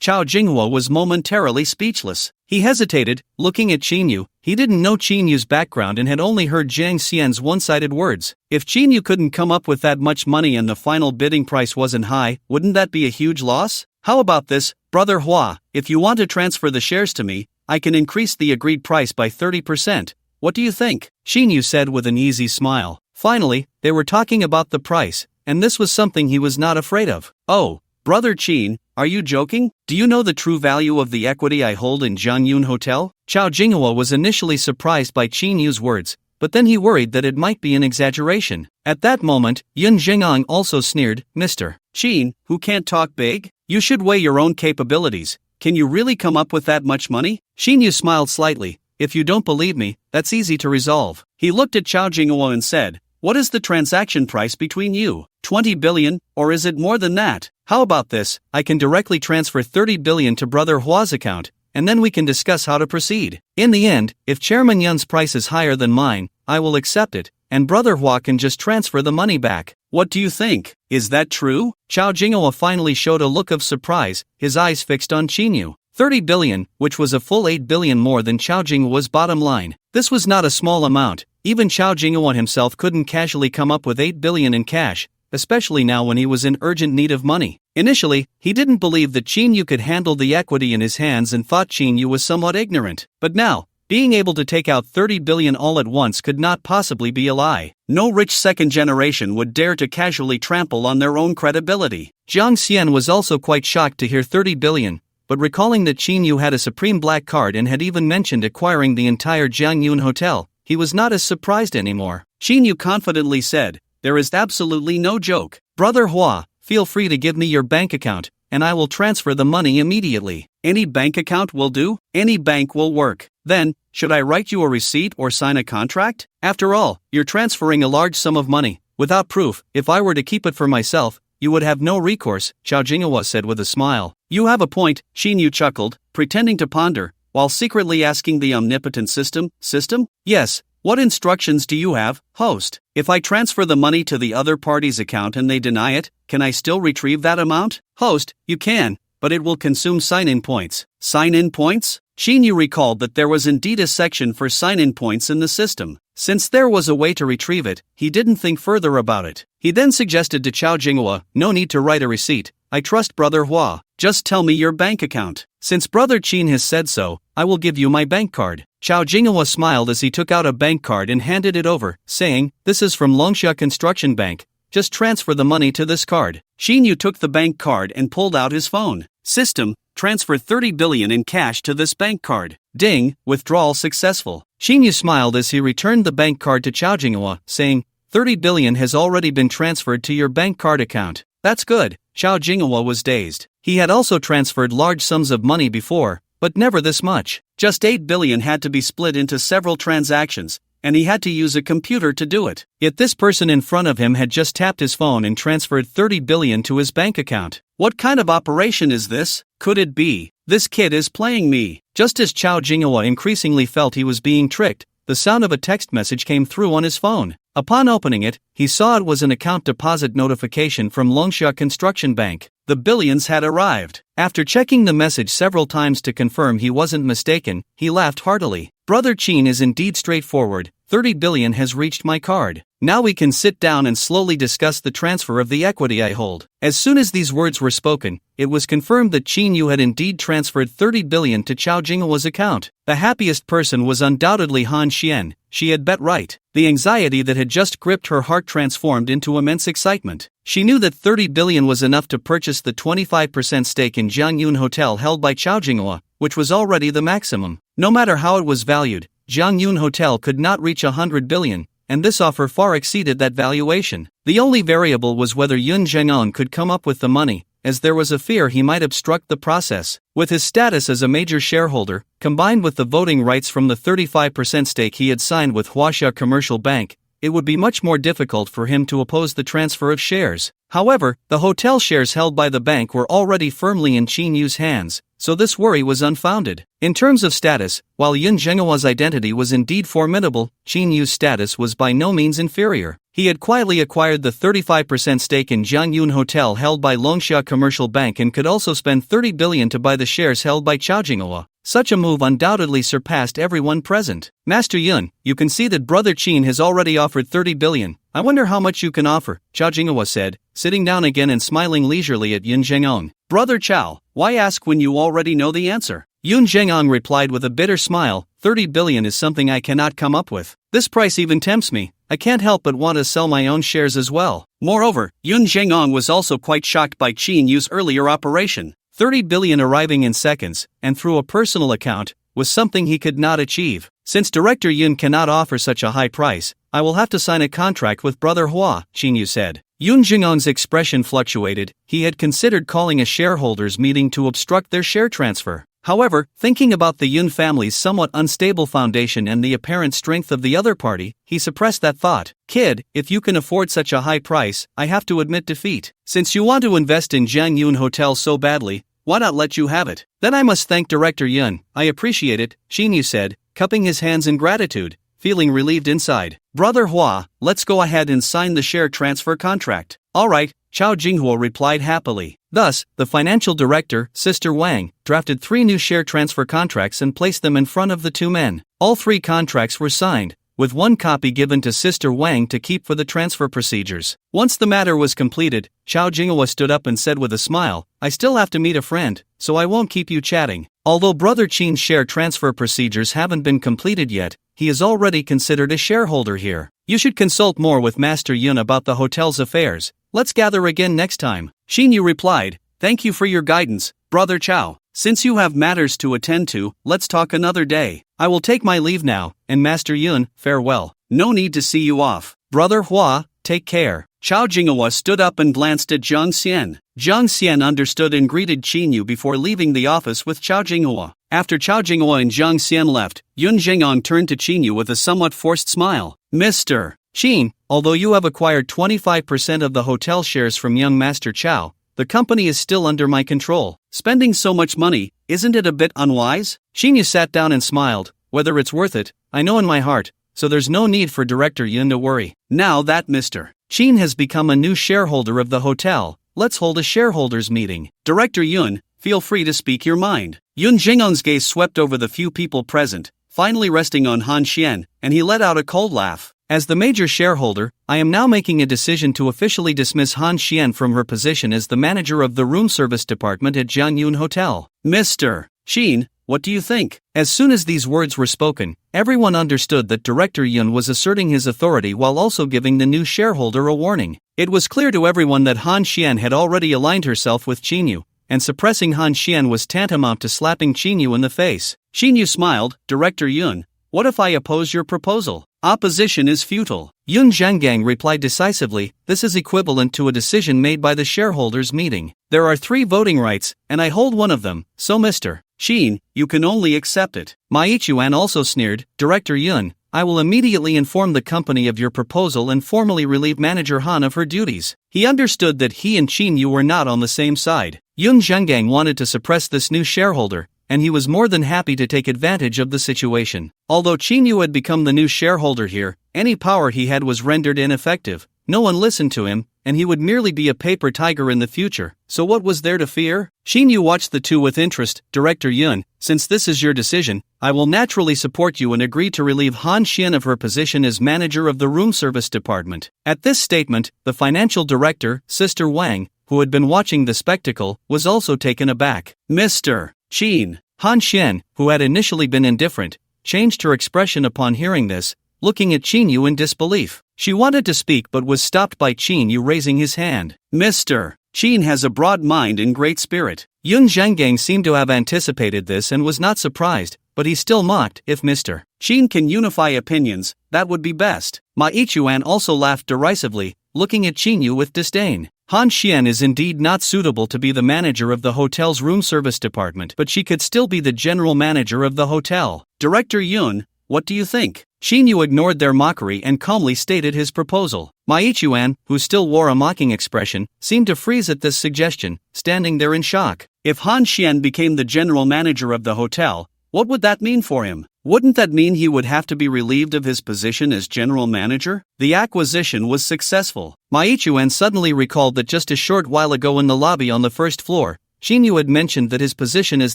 Chao Jinghua was momentarily speechless. He hesitated, looking at Shin Yu. He didn't know Shin Yu's background and had only heard Jiang Xian's one-sided words. If Shin Yu couldn't come up with that much money and the final bidding price wasn't high, wouldn't that be a huge loss? How about this, Brother Hua? If you want to transfer the shares to me, I can increase the agreed price by 30%. What do you think? Shin Yu said with an easy smile. Finally, they were talking about the price, and this was something he was not afraid of. Oh, Brother Chin, Are you joking? Do you know the true value of the equity I hold in Jiangyun Hotel? Chao Jinghua was initially surprised by Qin Yu's words, but then he worried that it might be an exaggeration. At that moment, Yun Zhengong also sneered, Mr. Qin, who can't talk big? You should weigh your own capabilities. Can you really come up with that much money? Qin Yu smiled slightly. If you don't believe me, that's easy to resolve. He looked at Chao Jinghua and said, what is the transaction price between you? 20 billion, or is it more than that? How about this? I can directly transfer 30 billion to Brother Hua's account, and then we can discuss how to proceed. In the end, if Chairman Yun's price is higher than mine, I will accept it, and Brother Hua can just transfer the money back. What do you think? Is that true? Chao Jinghua finally showed a look of surprise, his eyes fixed on Qin Yu. 30 billion, which was a full 8 billion more than Chao Jinghua's bottom line. This was not a small amount. Even Chao Jinghua himself couldn't casually come up with 8 billion in cash, especially now when he was in urgent need of money. Initially, he didn't believe that Qin Yu could handle the equity in his hands and thought Qin Yu was somewhat ignorant. But now, being able to take out 30 billion all at once could not possibly be a lie. No rich second generation would dare to casually trample on their own credibility. Jiang Xian was also quite shocked to hear 30 billion, but recalling that Qin Yu had a supreme black card and had even mentioned acquiring the entire Jiangyun Hotel, he was not as surprised anymore. Qin Yu confidently said, there is absolutely no joke. Brother Hua, feel free to give me your bank account, and I will transfer the money immediately. Any bank account will do? Any bank will work. Then, should I write you a receipt or sign a contract? After all, you're transferring a large sum of money. Without proof, if I were to keep it for myself, you would have no recourse, Chao Jinghua said with a smile. You have a point, Qin Yu chuckled, pretending to ponder, while secretly asking the omnipotent system? Yes. What instructions do you have, host? If I transfer the money to the other party's account and they deny it, can I still retrieve that amount? Host, you can, but it will consume sign-in points. Sign-in points? Qin Yu recalled that there was indeed a section for sign-in points in the system. Since there was a way to retrieve it, he didn't think further about it. He then suggested to Chao Jinghua, no need to write a receipt. I trust Brother Hua. Just tell me your bank account. Since Brother Qin has said so, I will give you my bank card. Chao Jinghua smiled as he took out a bank card and handed it over, saying, this is from Longxia Construction Bank. Just transfer the money to this card. Qin Yu took the bank card and pulled out his phone. System, transfer 30 billion in cash to this bank card. Ding, withdrawal successful. Qin Yu smiled as he returned the bank card to Chao Jinghua, saying, 30 billion has already been transferred to your bank card account. That's good. Chao Jinghua was dazed. He had also transferred large sums of money before, but never this much. Just 8 billion had to be split into several transactions, and he had to use a computer to do it. Yet this person in front of him had just tapped his phone and transferred 30 billion to his bank account. What kind of operation is this? Could it be? This kid is playing me. Just as Chao Jinghua increasingly felt he was being tricked, the sound of a text message came through on his phone. Upon opening it, he saw it was an account deposit notification from Longxia Construction Bank. The billions had arrived. After checking the message several times to confirm he wasn't mistaken, he laughed heartily. Brother Qin is indeed straightforward. 30 billion has reached my card. Now we can sit down and slowly discuss the transfer of the equity I hold. As soon as these words were spoken, it was confirmed that Qin Yu had indeed transferred 30 billion to Chao Jinghua's account. The happiest person was undoubtedly Han Xian. She had bet right. The anxiety that had just gripped her heart transformed into immense excitement. She knew that 30 billion was enough to purchase the 25% stake in Jiangyun Hotel held by Chao Jinghua, which was already the maximum. No matter how it was valued, Jiangyun Hotel could not reach 100 billion, and this offer far exceeded that valuation. The only variable was whether Yun Zhengong could come up with the money, as there was a fear he might obstruct the process. With his status as a major shareholder, combined with the voting rights from the 35% stake he had signed with Huaxia Commercial Bank, it would be much more difficult for him to oppose the transfer of shares. However, the hotel shares held by the bank were already firmly in Qin Yu's hands, so this worry was unfounded. In terms of status, while Yun Zhenghua's identity was indeed formidable, Qin Yu's status was by no means inferior. He had quietly acquired the 35% stake in Jiangyun Hotel held by Longxia Commercial Bank and could also spend 30 billion to buy the shares held by Chao Jinghua. Such a move undoubtedly surpassed everyone present. Master Yun, you can see that Brother Qin has already offered 30 billion. I wonder how much you can offer, Chao Jinghua said, sitting down again and smiling leisurely at Yun Zhengong. Brother Chao, why ask when you already know the answer? Yun Zhengong replied with a bitter smile, 30 billion is something I cannot come up with. This price even tempts me. I can't help but want to sell my own shares as well. Moreover, Yun Zhengong was also quite shocked by Qin Yu's earlier operation. 30 billion arriving in seconds, and through a personal account, was something he could not achieve. Since Director Yun cannot offer such a high price, I will have to sign a contract with Brother Hua, Qingyu said. Yun Jing'on's expression fluctuated. He had considered calling a shareholders meeting to obstruct their share transfer. However, thinking about the Yun family's somewhat unstable foundation and the apparent strength of the other party, he suppressed that thought. Kid, if you can afford such a high price, I have to admit defeat. Since you want to invest in Jiang Yun Hotel so badly, why not let you have it? Then I must thank Director Yun. I appreciate it, Xinyu said, cupping his hands in gratitude, feeling relieved inside. Brother Hua, let's go ahead and sign the share transfer contract. All right, Chao Jinghua replied happily. Thus, the financial director, Sister Wang, drafted 3 new share transfer contracts and placed them in front of the 2 men. All 3 contracts were signed, with 1 copy given to Sister Wang to keep for the transfer procedures. Once the matter was completed, Chao Jinghua stood up and said with a smile, I still have to meet a friend, so I won't keep you chatting. Although Brother Qin's share transfer procedures haven't been completed yet, he is already considered a shareholder here. You should consult more with Master Yun about the hotel's affairs. Let's gather again next time. Xinyu replied, thank you for your guidance, Brother Chao. Since you have matters to attend to, let's talk another day. I will take my leave now, and Master Yun, farewell. No need to see you off. Brother Hua, take care. Chao Jinghua stood up and glanced at Zhang Xian. Zhang Xian understood and greeted Qinyu before leaving the office with Chao Jinghua. After Chao Jinghua and Zhang Xian left, Yun Jing'ong turned to Qinyu with a somewhat forced smile. Mr. Qin, although you have acquired 25% of the hotel shares from young Master Chao, the company is still under my control. Spending so much money, isn't it a bit unwise? Qinyu sat down and smiled. Whether it's worth it, I know in my heart, so there's no need for Director Yun to worry. Now that Mr. Qin has become a new shareholder of the hotel, let's hold a shareholders meeting. Director Yun, feel free to speak your mind. Yun Jing'ong's gaze swept over the few people present, finally resting on Han Xian, and he let out a cold laugh. As the major shareholder, I am now making a decision to officially dismiss Han Xian from her position as the manager of the room service department at Jiangyun Hotel. Mr. Qin, what do you think? As soon as these words were spoken, everyone understood that Director Yun was asserting his authority while also giving the new shareholder a warning. It was clear to everyone that Han Xian had already aligned herself with Qinyu, and suppressing Han Xian was tantamount to slapping Qinyu in the face. Qinyu smiled, Director Yun, what if I oppose your proposal? Opposition is futile. Yun Zhanggang replied decisively, this is equivalent to a decision made by the shareholders meeting. There are 3 voting rights, and I hold one of them, so Mr. Qin, you can only accept it. Ma Yichuan also sneered, Director Yun, I will immediately inform the company of your proposal and formally relieve Manager Han of her duties. He understood that he and Qinyu were not on the same side. Yun Zhanggang wanted to suppress this new shareholder, and he was more than happy to take advantage of the situation. Although Qinyu had become the new shareholder here, any power he had was rendered ineffective. No one listened to him, and he would merely be a paper tiger in the future. So what was there to fear? Qinyu watched the two with interest. Director Yun, since this is your decision, I will naturally support you and agree to relieve Han Xian of her position as manager of the room service department. At this statement, the financial director, Sister Wang, who had been watching the spectacle, was also taken aback. Mr. Qin. Han Xian, who had initially been indifferent, changed her expression upon hearing this, looking at Qinyu in disbelief. She wanted to speak but was stopped by Qinyu raising his hand. Mr. Qin has a broad mind and great spirit. Yun Zhanggang seemed to have anticipated this and was not surprised, but he still mocked, if Mr. Qin can unify opinions, that would be best. Ma Yichuan also laughed derisively, looking at Qinyu with disdain. Han Xian is indeed not suitable to be the manager of the hotel's room service department, but she could still be the general manager of the hotel. Director Yun, what do you think? Qinyu ignored their mockery and calmly stated his proposal. Ma Yichuan, who still wore a mocking expression, seemed to freeze at this suggestion, standing there in shock. If Han Xian became the general manager of the hotel, what would that mean for him? Wouldn't that mean he would have to be relieved of his position as general manager? The acquisition was successful. Ma Yichuan suddenly recalled that just a short while ago in the lobby on the first floor, Qinyu had mentioned that his position as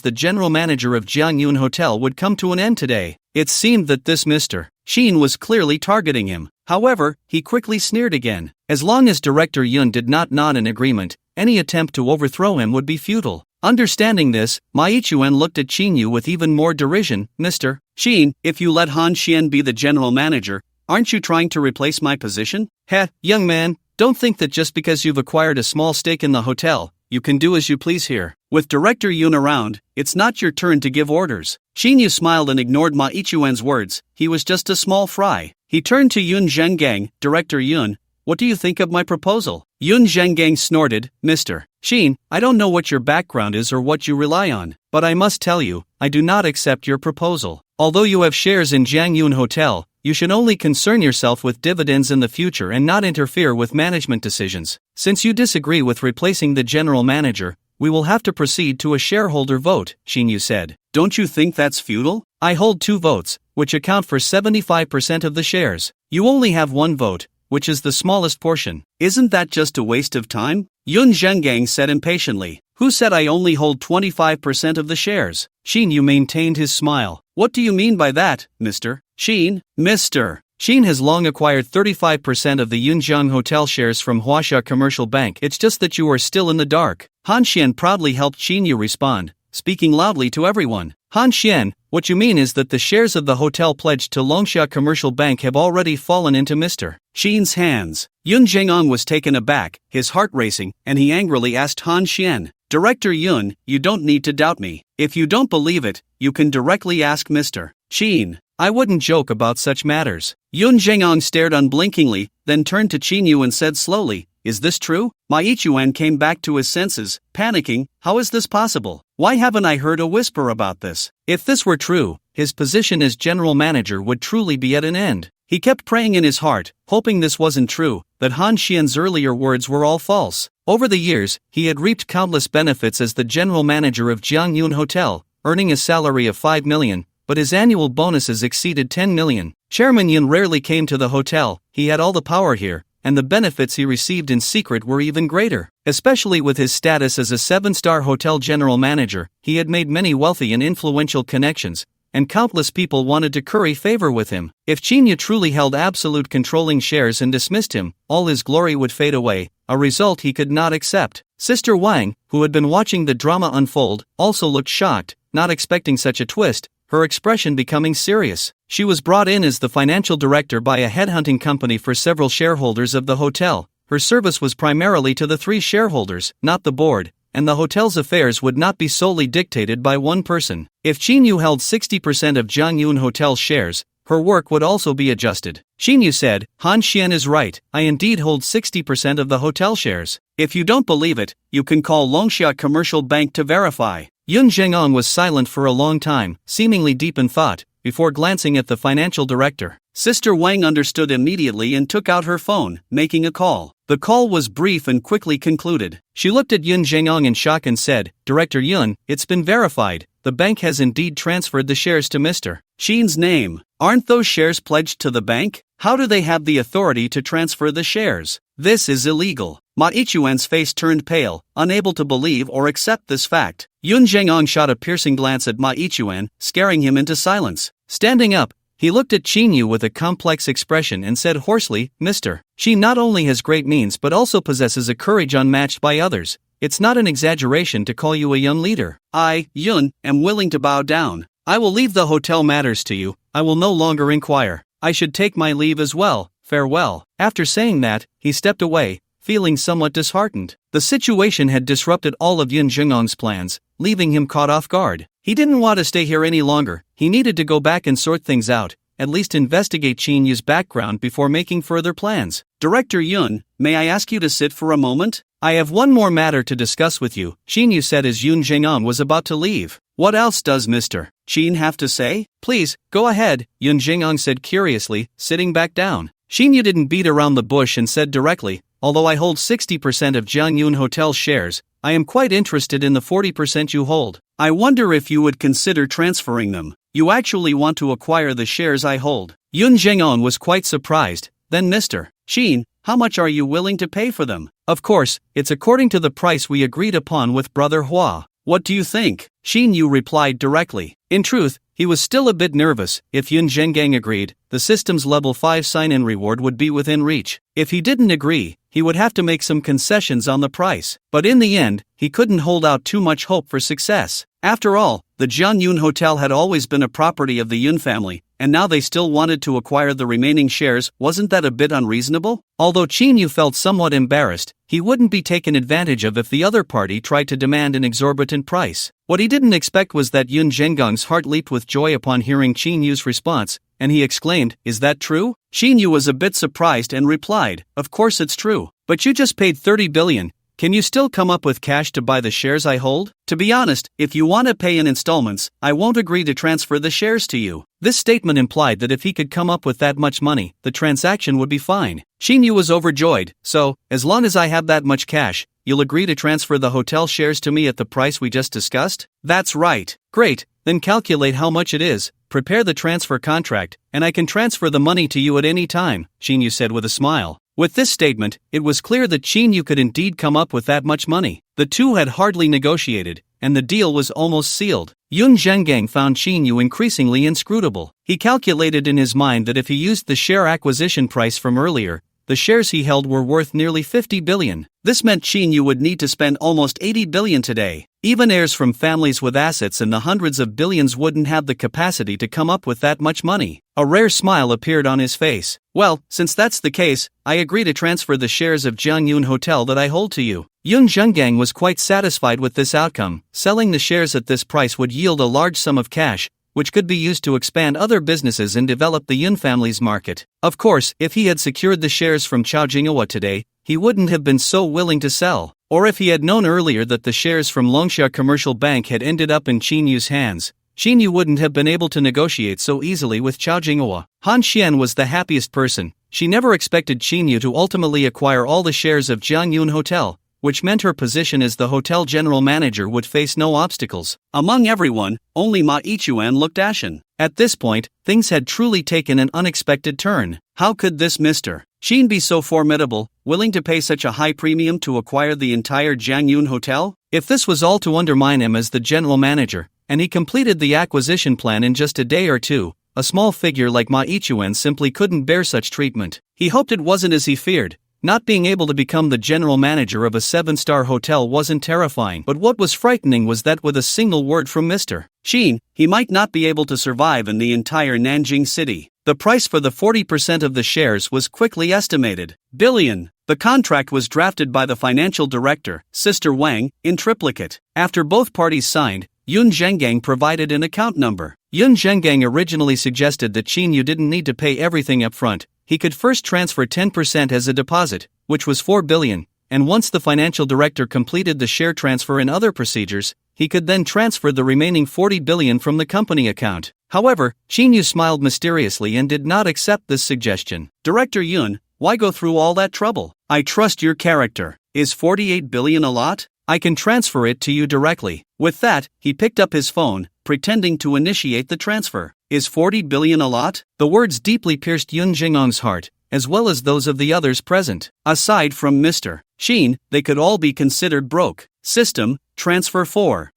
the general manager of Jiangyun Hotel would come to an end today. It seemed that this Mr. Qin was clearly targeting him. However, he quickly sneered again. As long as Director Yun did not nod in agreement, any attempt to overthrow him would be futile. Understanding this, Ma Yichuan looked at Qinyu with even more derision. Mr. Qin, if you let Han Xian be the general manager, aren't you trying to replace my position? Heh, young man, don't think that just because you've acquired a small stake in the hotel, you can do as you please here. With Director Yun around, it's not your turn to give orders. Shinyu smiled and ignored Ma Ichuan's words. He was just a small fry. He turned to Yun Zhengang. Director Yun, what do you think of my proposal? Yun Zhengang snorted, Mr. Shin, I don't know what your background is or what you rely on, but I must tell you, I do not accept your proposal. Although you have shares in Jiangyun Hotel, you should only concern yourself with dividends in the future and not interfere with management decisions. Since you disagree with replacing the general manager, we will have to proceed to a shareholder vote, Shinyu said. Don't you think that's futile? I hold 2 votes, which account for 75% of the shares. You only have 1 vote, which is the smallest portion. Isn't that just a waste of time? Yun Zhengang said impatiently. Who said I only hold 25% of the shares? Shinyu maintained his smile. What do you mean by that, Mr. Shin? Mr. Shin has long acquired 35% of the Yunjiang Hotel shares from Huaxia Commercial Bank. It's just that you are still in the dark. Han Xian proudly helped Shinyu respond, speaking loudly to everyone. Han Xian, what you mean is that the shares of the hotel pledged to Longxia Commercial Bank have already fallen into Mr. Shin's hands. Yun Zhengong was taken aback, his heart racing, and he angrily asked Han Xian, Director Yun, you don't need to doubt me. If you don't believe it, you can directly ask Mr. Shin. I wouldn't joke about such matters. Yun Zhengong stared unblinkingly, then turned to Qinyu and said slowly, Is this true? Ma Ichuan came back to his senses, panicking, How is this possible? Why haven't I heard a whisper about this? If this were true, his position as general manager would truly be at an end. He kept praying in his heart, hoping this wasn't true, that Han Xian's earlier words were all false. Over the years, he had reaped countless benefits as the general manager of Jiangyun Hotel, earning a salary of 5 million, but his annual bonuses exceeded 10 million. Chairman Yun rarely came to the hotel, he had all the power here, and the benefits he received in secret were even greater. Especially with his status as a 7-star hotel general manager, he had made many wealthy and influential connections, and countless people wanted to curry favor with him. If Qinyu truly held absolute controlling shares and dismissed him, all his glory would fade away, a result he could not accept. Sister Wang, who had been watching the drama unfold, also looked shocked, not expecting such a twist, her expression becoming serious. She was brought in as the financial director by a headhunting company for several shareholders of the hotel. Her service was primarily to the 3 shareholders, not the board, and the hotel's affairs would not be solely dictated by one person. If Qinyu held 60% of Jiangyun Hotel's shares, her work would also be adjusted. Qinyu said, Han Xian is right, I indeed hold 60% of the hotel shares. If you don't believe it, you can call Longxia Commercial Bank to verify. Yun Zhengong was silent for a long time, seemingly deep in thought, before glancing at the financial director. Sister Wang understood immediately and took out her phone, making a call. The call was brief and quickly concluded. She looked at Yun Zhengong in shock and said, Director Yun, it's been verified. The bank has indeed transferred the shares to Mr. Shin's name. Aren't those shares pledged to the bank? How do they have the authority to transfer the shares? This is illegal. Ma Ichuan's face turned pale, unable to believe or accept this fact. Yun Zhengong shot a piercing glance at Ma Ichuan, scaring him into silence. Standing up, he looked at Qinyu with a complex expression and said hoarsely, Mr. Shin not only has great means but also possesses a courage unmatched by others. It's not an exaggeration to call you a young leader. I, Yun, am willing to bow down. I will leave the hotel matters to you. I will no longer inquire. I should take my leave as well. Farewell. After saying that, he stepped away, feeling somewhat disheartened. The situation had disrupted all of Yun Zhengong's plans, leaving him caught off guard. He didn't want to stay here any longer. He needed to go back and sort things out, at least investigate Qinyu's background before making further plans. Director Yun, may I ask you to sit for a moment? I have one more matter to discuss with you, Qinyu said as Yun Zhengong was about to leave. What else does Mr. Shin have to say? Please, go ahead, Yun Zhengong said curiously, sitting back down. Qinyu didn't beat around the bush and said directly, although I hold 60% of Jiangyun Hotel shares, I am quite interested in the 40% you hold. I wonder if you would consider transferring them. You actually want to acquire the shares I hold. Yun Zhengong was quite surprised. Then Mr. Shin, how much are you willing to pay for them? Of course, it's according to the price we agreed upon with Brother Hua. What do you think? Qinyu replied directly. In truth, he was still a bit nervous. If Yun Zhengang agreed, the system's level 5 sign-in reward would be within reach. If he didn't agree, he would have to make some concessions on the price. But in the end, he couldn't hold out too much hope for success. After all, the Jianyun Hotel had always been a property of the Yun family, and now they still wanted to acquire the remaining shares. Wasn't that a bit unreasonable? Although Chin Yu felt somewhat embarrassed, he wouldn't be taken advantage of if the other party tried to demand an exorbitant price. What he didn't expect was that Yun Zhenggang's heart leaped with joy upon hearing Chin Yu's response, and he exclaimed, "Is that true?" Chin Yu was a bit surprised and replied, "Of course it's true. But you just paid 30 billion. Can you still come up with cash to buy the shares I hold? To be honest, if you want to pay in installments, I won't agree to transfer the shares to you." This statement implied that if he could come up with that much money, the transaction would be fine. Chin Yu was overjoyed. "So, as long as I have that much cash, you'll agree to transfer the hotel shares to me at the price we just discussed?" "That's right." "Great, then calculate how much it is, prepare the transfer contract, and I can transfer the money to you at any time," Chin Yu said with a smile. With this statement, it was clear that Chin Yu could indeed come up with that much money. The two had hardly negotiated, and the deal was almost sealed. Yun Zhengang found Chin Yu increasingly inscrutable. He calculated in his mind that if he used the share acquisition price from earlier, the shares he held were worth nearly 50 billion. This meant Chin Yu would need to spend almost 80 billion today. Even heirs from families with assets in the hundreds of billions wouldn't have the capacity to come up with that much money. A rare smile appeared on his face. "Well, since that's the case, I agree to transfer the shares of Jiangyun Hotel that I hold to you." Yun Zhengang was quite satisfied with this outcome. Selling the shares at this price would yield a large sum of cash, which could be used to expand other businesses and develop the Yun family's market. Of course, if he had secured the shares from Chao Jinghua today, he wouldn't have been so willing to sell. Or if he had known earlier that the shares from Longxia Commercial Bank had ended up in Chin Yu's hands, Chin Yu wouldn't have been able to negotiate so easily with Chao Jinghua. Han Xian was the happiest person. She never expected Chin Yu to ultimately acquire all the shares of Jiangyun Hotel, which meant her position as the hotel general manager would face no obstacles. Among everyone, only Ma Ichuan looked ashen. At this point, things had truly taken an unexpected turn. How could this Mr. Chin be so formidable, willing to pay such a high premium to acquire the entire Jiangyun Hotel? If this was all to undermine him as the general manager, and he completed the acquisition plan in just a day or two, a small figure like Ma Ichuan simply couldn't bear such treatment. He hoped it wasn't as he feared. Not being able to become the general manager of a 7-star hotel wasn't terrifying, but what was frightening was that with a single word from Mr. Chin, he might not be able to survive in the entire Nanjing city. The price for the 40% of the shares was quickly estimated. Billion. The contract was drafted by the financial director, Sister Wang, in triplicate. After both parties signed, Yun Zhengang provided an account number. Yun Zhengang originally suggested that Chin Yu didn't need to pay everything up front. He could first transfer 10% as a deposit, which was 4 billion, and once the financial director completed the share transfer and other procedures, he could then transfer the remaining 40 billion from the company account. However, Chin Yu smiled mysteriously and did not accept this suggestion. "Director Yun, why go through all that trouble? I trust your character. Is 48 billion a lot? I can transfer it to you directly." With that, he picked up his phone, pretending to initiate the transfer. "Is 40 billion a lot?" The words deeply pierced Yun Zhenggang's heart, as well as those of the others present. Aside from Mr. Chin, they could all be considered broke. System, transfer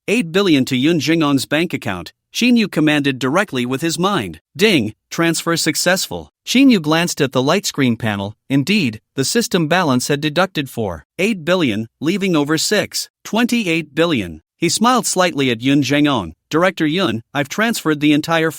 8 billion to Yun Zhenggang's bank account. Chin Yu commanded directly with his mind. Ding, transfer successful. Chin Yu glanced at the light screen panel. Indeed, the system balance had deducted 8 billion, leaving over 28 billion. He smiled slightly at Yun Zhenggong. "Director Yun, I've transferred the entire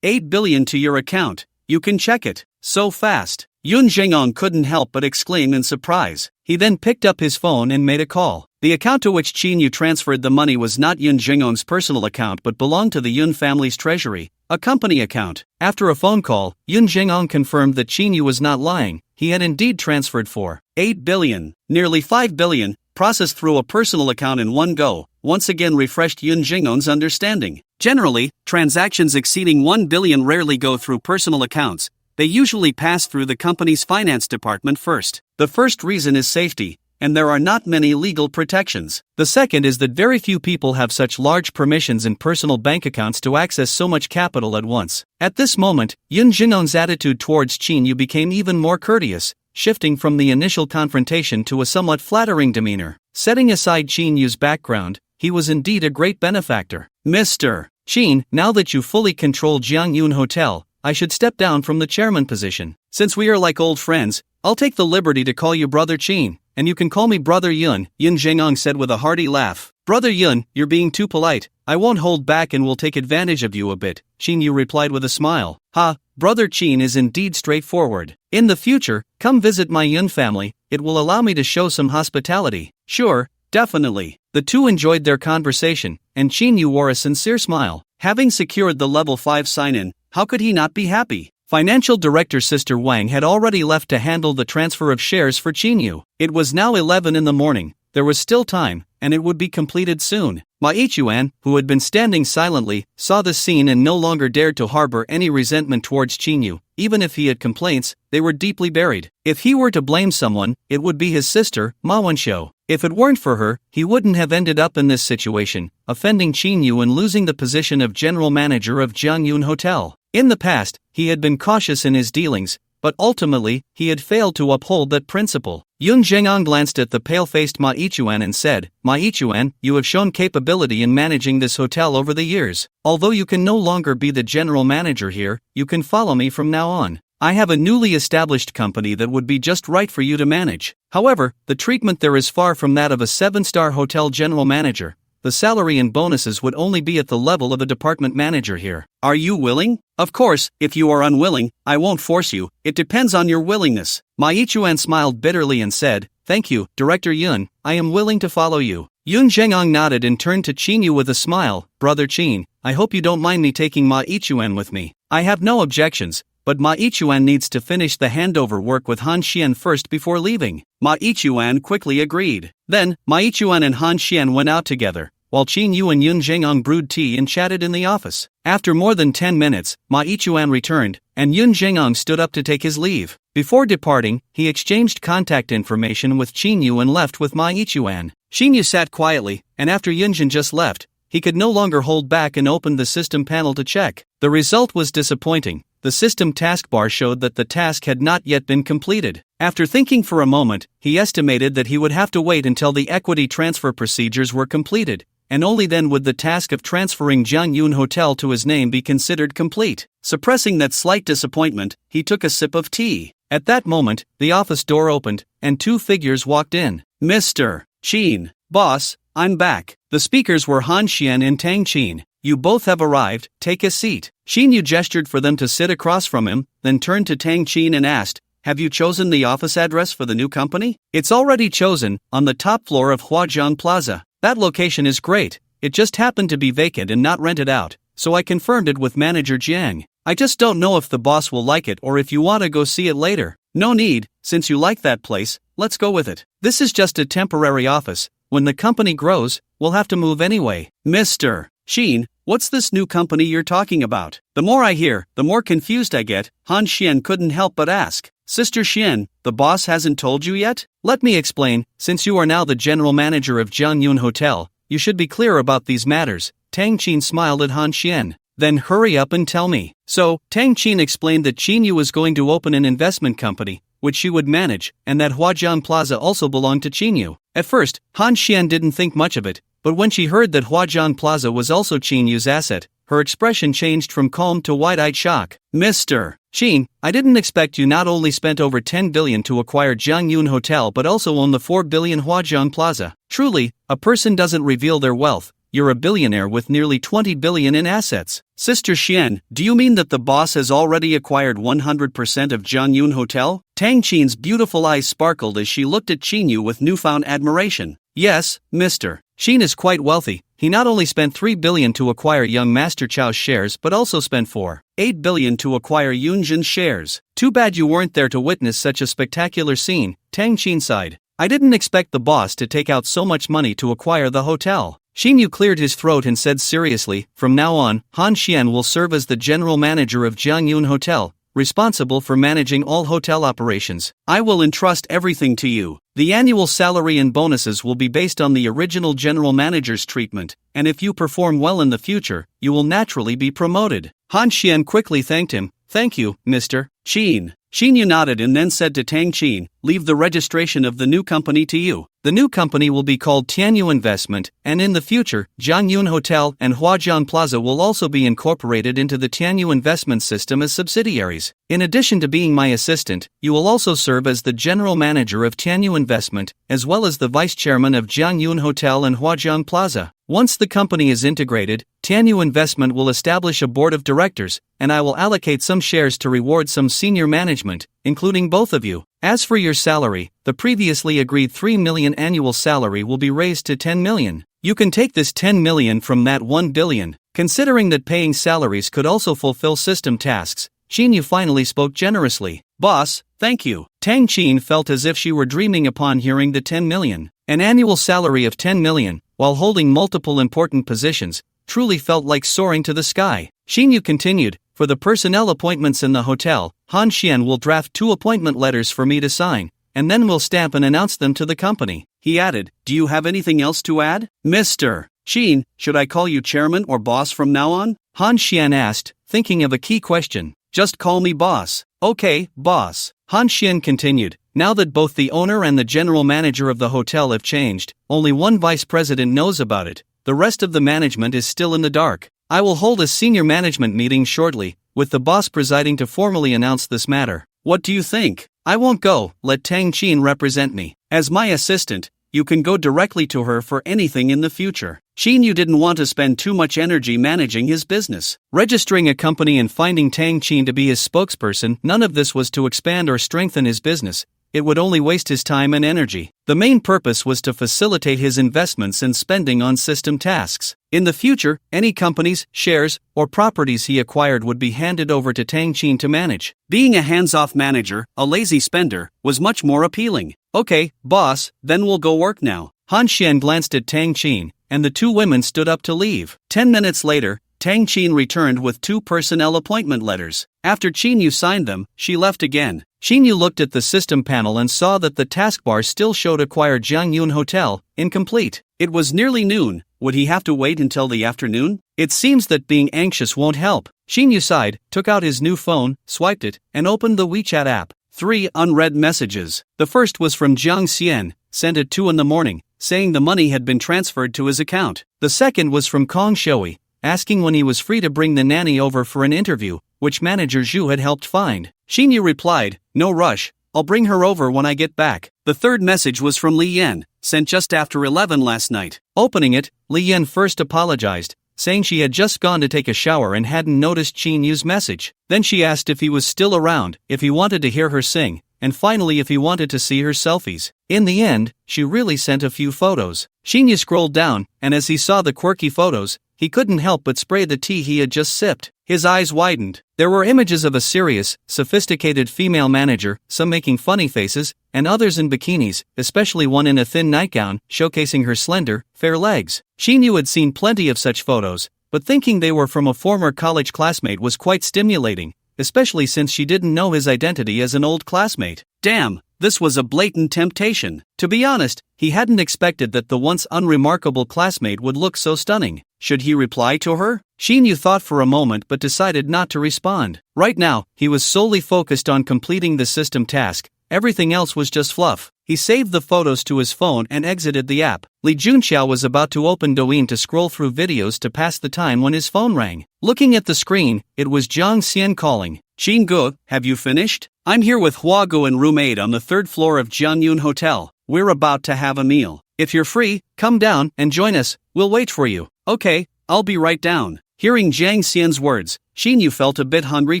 8 billion to your account. You can check it." So fast. Yun Zhenggong couldn't help but exclaim in surprise. He then picked up his phone and made a call. The account to which Chin Yu transferred the money was not Yun Zhenggong's personal account but belonged to the Yun family's treasury, a company account. After a phone call, Yun Zhenggong confirmed that Chin Yu was not lying. He had indeed transferred 8 billion, nearly 5 billion, processed through a personal account in one go, once again refreshed Yun Zhenggong's understanding. Generally, transactions exceeding 1 billion rarely go through personal accounts. They usually pass through the company's finance department first. The first reason is safety, and there are not many legal protections. The second is that very few people have such large permissions in personal bank accounts to access so much capital at once. At this moment, Yun Zhenggong's attitude towards Chin Yu became even more courteous, shifting from the initial confrontation to a somewhat flattering demeanor. Setting aside Chin Yu's background, he was indeed a great benefactor. "Mr. Chin, now that you fully control Jiangyun Hotel, I should step down from the chairman position. Since we are like old friends, I'll take the liberty to call you Brother Chin, and you can call me Brother Yun," Yun Zhenggong said with a hearty laugh. Brother Yun, you're being too polite. I won't hold back and will take advantage of you a bit, Qin Yu replied with a smile. Ha, Brother Qin is indeed straightforward. In the future, come visit my Yun family, it will allow me to show some hospitality. Sure, definitely. The two enjoyed their conversation, and Qin Yu wore a sincere smile. Having secured the level 5 sign-in, how could he not be happy? Financial Director Sister Wang had already left to handle the transfer of shares for Qin Yu. It was now 11 in the morning, there was still time, and it would be completed soon. Ma Ichuan, who had been standing silently, saw the scene and no longer dared to harbor any resentment towards Qin Yu. Even if he had complaints, they were deeply buried. If he were to blame someone, it would be his sister, Ma Wenshou. If it weren't for her, he wouldn't have ended up in this situation, offending Qin Yu and losing the position of general manager of Jiangyun Hotel. In the past, he had been cautious in his dealings, but ultimately, he had failed to uphold that principle. Yun Zhengong glanced at the pale-faced Ma Ichuan and said, Ma Ichuan, you have shown capability in managing this hotel over the years. Although you can no longer be the general manager here, you can follow me from now on. I have a newly established company that would be just right for you to manage. However, the treatment there is far from that of a 7-star hotel general manager. The salary and bonuses would only be at the level of a department manager here. Are you willing? Of course, if you are unwilling, I won't force you. It depends on your willingness. Ma Ichuan smiled bitterly and said, Thank you, Director Yun, I am willing to follow you. Yun Zhengong nodded and turned to Qin Yu with a smile. Brother Qin, I hope you don't mind me taking Ma Ichuan with me. I have no objections, but Ma Ichuan needs to finish the handover work with Han Xian first before leaving. Ma Ichuan quickly agreed. Then, Ma Ichuan and Han Xian went out together, while Qin Yu and Yun Zhengong brewed tea and chatted in the office. After more than 10 minutes, Ma Ichuan returned, and Yun Zhengong stood up to take his leave. Before departing, he exchanged contact information with Qin Yu and left with Ma Ichuan. Qin Yu sat quietly, and after Yunjin just left, he could no longer hold back and opened the system panel to check. The result was disappointing. The system taskbar showed that the task had not yet been completed. After thinking for a moment, he estimated that he would have to wait until the equity transfer procedures were completed, and only then would the task of transferring Jiangyun Hotel to his name be considered complete. Suppressing that slight disappointment, he took a sip of tea. At that moment, the office door opened, and two figures walked in. Mr. Qin, boss, I'm back. The speakers were Han Xian and Tang Qin. You both have arrived, take a seat. Qin Yu gestured for them to sit across from him, then turned to Tang Qin and asked, Have you chosen the office address for the new company? It's already chosen, on the top floor of Huajiang Plaza. That location is great, it just happened to be vacant and not rented out, so I confirmed it with manager Jiang. I just don't know if the boss will like it or if you want to go see it later. No need, since you like that place, let's go with it. This is just a temporary office. When the company grows, we'll have to move anyway. Mr. Qin, what's this new company you're talking about? The more I hear, the more confused I get. Han Xian couldn't help but ask. Sister Xian, the boss hasn't told you yet? Let me explain, since you are now the general manager of Jiangyun Hotel, you should be clear about these matters. Tang Qin smiled at Han Xian. Then hurry up and tell me. So, Tang Qin explained that Qin Yu was going to open an investment company, which she would manage, and that Huajiang Plaza also belonged to Qin Yu. At first, Han Xian didn't think much of it, but when she heard that Huajiang Plaza was also Qin Yu's asset, her expression changed from calm to wide-eyed shock. Mr. Qin, I didn't expect you not only spent over 10 billion to acquire Jiangyun Hotel but also own the 4 billion Huajiang Plaza. Truly, a person doesn't reveal their wealth. You're a billionaire with nearly 20 billion in assets. Sister Xian, do you mean that the boss has already acquired 100% of Jiangyun Hotel? Tang Qin's beautiful eyes sparkled as she looked at Qin Yu with newfound admiration. Yes, Mr. Qin is quite wealthy. He not only spent 3 billion to acquire young Master Chao's shares but also spent 4.8 billion to acquire Yunjin's shares. Too bad you weren't there to witness such a spectacular scene, Tang Qin sighed. I didn't expect the boss to take out so much money to acquire the hotel. Qin Yu cleared his throat and said seriously, From now on, Han Xian will serve as the general manager of Jiangyun Hotel, responsible for managing all hotel operations. I will entrust everything to you. The annual salary and bonuses will be based on the original general manager's treatment, and if you perform well in the future, you will naturally be promoted. Han Xian quickly thanked him. Thank you, Mr. Qin. Xinyu nodded and then said to Tang Qin, leave the registration of the new company to you. The new company will be called Tianyu Investment, and in the future, Jiangyun Hotel and Huajian Plaza will also be incorporated into the Tianyu Investment system as subsidiaries. In addition to being my assistant, you will also serve as the general manager of Tianyu Investment, as well as the vice chairman of Jiangyun Hotel and Huajian Plaza. Once the company is integrated, Tianyu Investment will establish a board of directors, and I will allocate some shares to reward some senior management, including both of you. As for your salary, the previously agreed 3 million annual salary will be raised to 10 million. You can take this 10 million from that 1 billion. Considering that paying salaries could also fulfill system tasks, Xinyu finally spoke generously. Boss, thank you. Tang Qin felt as if she were dreaming upon hearing the 10 million. An annual salary of 10 million, while holding multiple important positions, truly felt like soaring to the sky. Xinyu continued, for the personnel appointments in the hotel, Han Xian will draft 2 appointment letters for me to sign, and then we'll stamp and announce them to the company. He added, do you have anything else to add? Mr. Qin, should I call you chairman or boss from now on? Han Xian asked, thinking of a key question. Just call me boss. Okay, boss. Han Xian continued, now that both the owner and the general manager of the hotel have changed, only one vice president knows about it. The rest of the management is still in the dark. I will hold a senior management meeting shortly, with the boss presiding to formally announce this matter. What do you think? I won't go, let Tang Qin represent me. As my assistant, you can go directly to her for anything in the future. Xinyu didn't want to spend too much energy managing his business. Registering a company and finding Tang Qin to be his spokesperson, none of this was to expand or strengthen his business. It would only waste his time and energy. The main purpose was to facilitate his investments and spending on system tasks. In the future, any companies, shares, or properties he acquired would be handed over to Tang Qin to manage. Being a hands-off manager, a lazy spender, was much more appealing. Okay, boss, then we'll go work now. Han Xian glanced at Tang Qin, and the 2 women stood up to leave. 10 minutes later, Tang Qin returned with 2 personnel appointment letters. After Xinyu signed them, she left again. Xinyu looked at the system panel and saw that the taskbar still showed acquired Jiangyun Hotel, incomplete. It was nearly noon. Would he have to wait until the afternoon? It seems that being anxious won't help. Xinyu sighed, took out his new phone, swiped it, and opened the WeChat app. 3 unread messages. The first was from Jiang Xian, sent at 2 in the morning, saying the money had been transferred to his account. The second was from Kong Shui, asking when he was free to bring the nanny over for an interview, which manager Zhu had helped find. Xinyu replied, no rush, I'll bring her over when I get back. The third message was from Li Yan, sent just after 11 last night. Opening it, Li Yan first apologized, saying she had just gone to take a shower and hadn't noticed Xinyu's message. Then she asked if he was still around, if he wanted to hear her sing, and finally if he wanted to see her selfies. In the end, she really sent a few photos. Xinyu scrolled down, and as he saw the quirky photos, he couldn't help but spray the tea he had just sipped. His eyes widened. There were images of a serious, sophisticated female manager, some making funny faces, and others in bikinis, especially one in a thin nightgown, showcasing her slender, fair legs. Xinyu had seen plenty of such photos, but thinking they were from a former college classmate was quite stimulating, especially since she didn't know his identity as an old classmate. Damn, this was a blatant temptation. To be honest, he hadn't expected that the once unremarkable classmate would look so stunning. Should he reply to her? Xinyu thought for a moment but decided not to respond. Right now, he was solely focused on completing the system task. Everything else was just fluff. He saved the photos to his phone and exited the app. Li Junxiao was about to open Douyin to scroll through videos to pass the time when his phone rang. Looking at the screen, it was Jiang Xian calling. Qinggu, have you finished? I'm here with Huagu and roommate on the 3rd floor of Jianyun Hotel. We're about to have a meal. If you're free, come down and join us. We'll wait for you. Okay, I'll be right down. Hearing Jiang Xian's words, Xinyu felt a bit hungry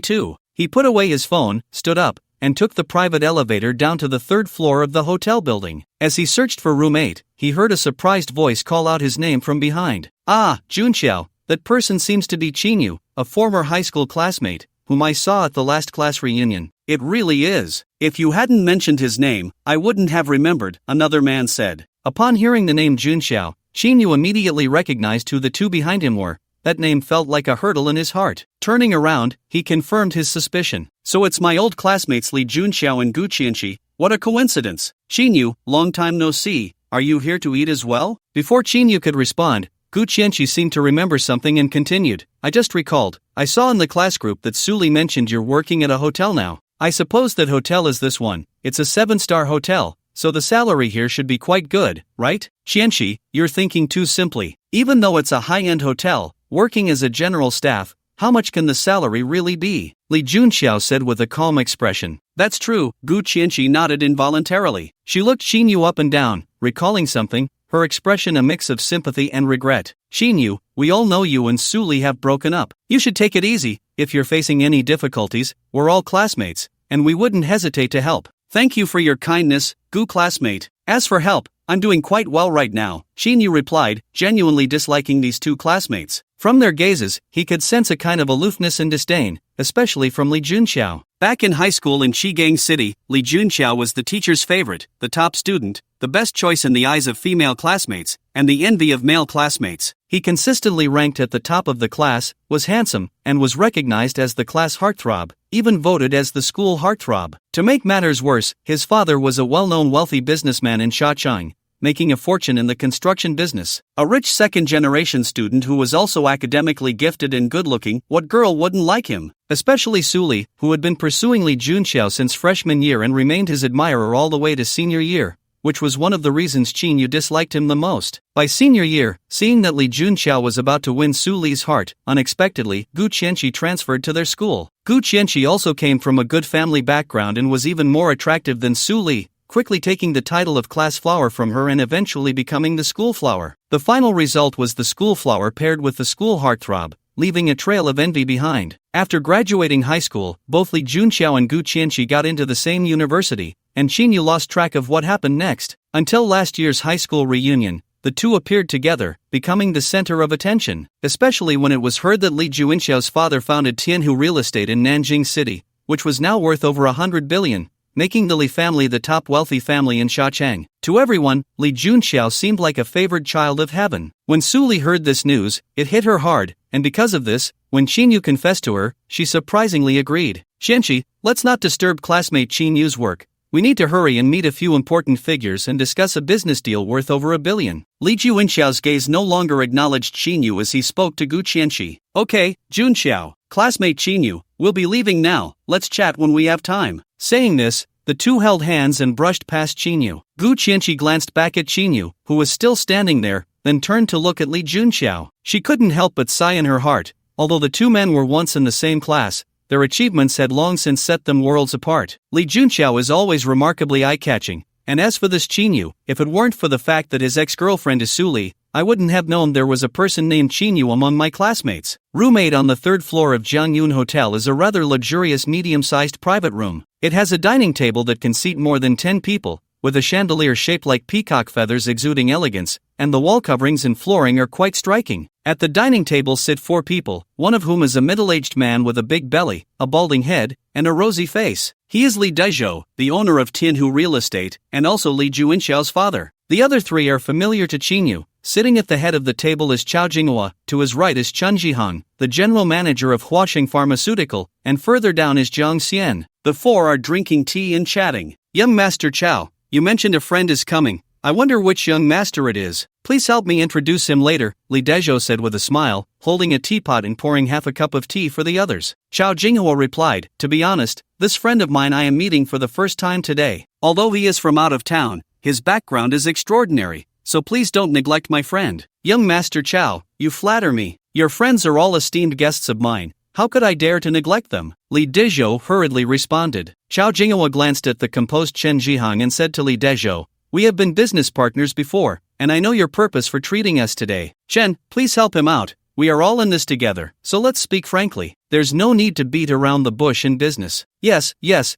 too. He put away his phone, stood up, and took the private elevator down to the 3rd floor of the hotel building. As he searched for roommate, he heard a surprised voice call out his name from behind. Ah, Junxiao, that person seems to be Xinyu, a former high school classmate, whom I saw at the last class reunion. It really is. If you hadn't mentioned his name, I wouldn't have remembered, another man said. Upon hearing the name Junxiao, Xinyu immediately recognized who the 2 behind him were. That name felt like a hurdle in his heart. Turning around, he confirmed his suspicion. So it's my old classmates Li Junxiao and Gu Qianqi. What a coincidence. Xinyu, long time no see. Are you here to eat as well? Before Xinyu could respond, Gu Qianqi seemed to remember something and continued. I just recalled. I saw in the class group that Suli mentioned you're working at a hotel now. I suppose that hotel is this one. It's a 7-star hotel, so the salary here should be quite good, right? Qianqi, you're thinking too simply. Even though it's a high-end hotel, working as a general staff, how much can the salary really be? Li Junxiao said with a calm expression. That's true, Gu Qianqi nodded involuntarily. She looked Xinyu up and down, recalling something, her expression a mix of sympathy and regret. Xinyu, we all know you and Su Li have broken up. You should take it easy. If you're facing any difficulties, we're all classmates, and we wouldn't hesitate to help. Thank you for your kindness, Gu classmate. As for help, I'm doing quite well right now, Xinyu replied, genuinely disliking these two classmates. From their gazes, he could sense a kind of aloofness and disdain, especially from Li Junxiao. Back in high school in Shigang City, Li Junxiao was the teacher's favorite, the top student, the best choice in the eyes of female classmates, and the envy of male classmates. He consistently ranked at the top of the class, was handsome, and was recognized as the class heartthrob, even voted as the school heartthrob. To make matters worse, his father was a well-known wealthy businessman in Shaocheng, making a fortune in the construction business. A rich second-generation student who was also academically gifted and good-looking, what girl wouldn't like him? Especially Su Li, who had been pursuing Li Junxiao since freshman year and remained his admirer all the way to senior year, which was one of the reasons Xinyu disliked him the most. By senior year, seeing that Li Junxiao was about to win Su Li's heart, unexpectedly, Gu Qianqi transferred to their school. Gu Qianqi also came from a good family background and was even more attractive than Su Li, quickly taking the title of class flower from her and eventually becoming the school flower. The final result was the school flower paired with the school heartthrob, leaving a trail of envy behind. After graduating high school, both Li Junxiao and Gu Qianqi got into the same university, and Xinyu lost track of what happened next. Until last year's high school reunion, the two appeared together, becoming the center of attention, especially when it was heard that Li Junxiao's father founded Tianhu Real Estate in Nanjing City, which was now worth over 100 billion. Making the Li family the top wealthy family in Shaocheng. To everyone, Li Junxiao seemed like a favored child of heaven. When Su Li heard this news, it hit her hard, and because of this, when Xinyu confessed to her, she surprisingly agreed. Qianqi, let's not disturb classmate Qinyu's work. We need to hurry and meet a few important figures and discuss a business deal worth over 1 billion. Li Junxiao's gaze no longer acknowledged Xinyu as he spoke to Gu Qianqi. Okay, Junxiao, classmate Xinyu, we'll be leaving now, let's chat when we have time. Saying this, the two held hands and brushed past Xinyu. Gu Qianqi glanced back at Xinyu, who was still standing there, then turned to look at Li Junxiao. She couldn't help but sigh in her heart. Although the two men were once in the same class, their achievements had long since set them worlds apart. Li Junxiao is always remarkably eye-catching, and as for this Xinyu, if it weren't for the fact that his ex-girlfriend is Su Li, I wouldn't have known there was a person named Xinyu among my classmates. Roommate on the 3rd floor of Jiangyun Hotel is a rather luxurious medium-sized private room. It has a dining table that can seat more than 10 people, with a chandelier shaped like peacock feathers exuding elegance, and the wall coverings and flooring are quite striking. At the dining table sit 4 people, one of whom is a middle-aged man with a big belly, a balding head, and a rosy face. He is Li Dezhou, the owner of Tianhu Real Estate, and also Li Junxiao's father. The other 3 are familiar to Xinyu. Sitting at the head of the table is Chao Jinghua, to his right is Chen Zhihang, the general manager of Huaxing Pharmaceutical, and further down is Jiang Xian. The 4 are drinking tea and chatting. Young Master Chao, you mentioned a friend is coming. I wonder which young master it is. Please help me introduce him later, Li Dezhou said with a smile, holding a teapot and pouring half a cup of tea for the others. Chao Jinghua replied, to be honest, this friend of mine I am meeting for the first time today. Although he is from out of town, his background is extraordinary, so please don't neglect my friend. Young Master Chao, you flatter me. Your friends are all esteemed guests of mine. How could I dare to neglect them? Li Dezhou hurriedly responded. Chao Jinghua glanced at the composed Chen Zhihang and said to Li Dezhou, we have been business partners before, and I know your purpose for treating us today. Chen, please help him out. We are all in this together, so let's speak frankly. There's no need to beat around the bush in business. Yes,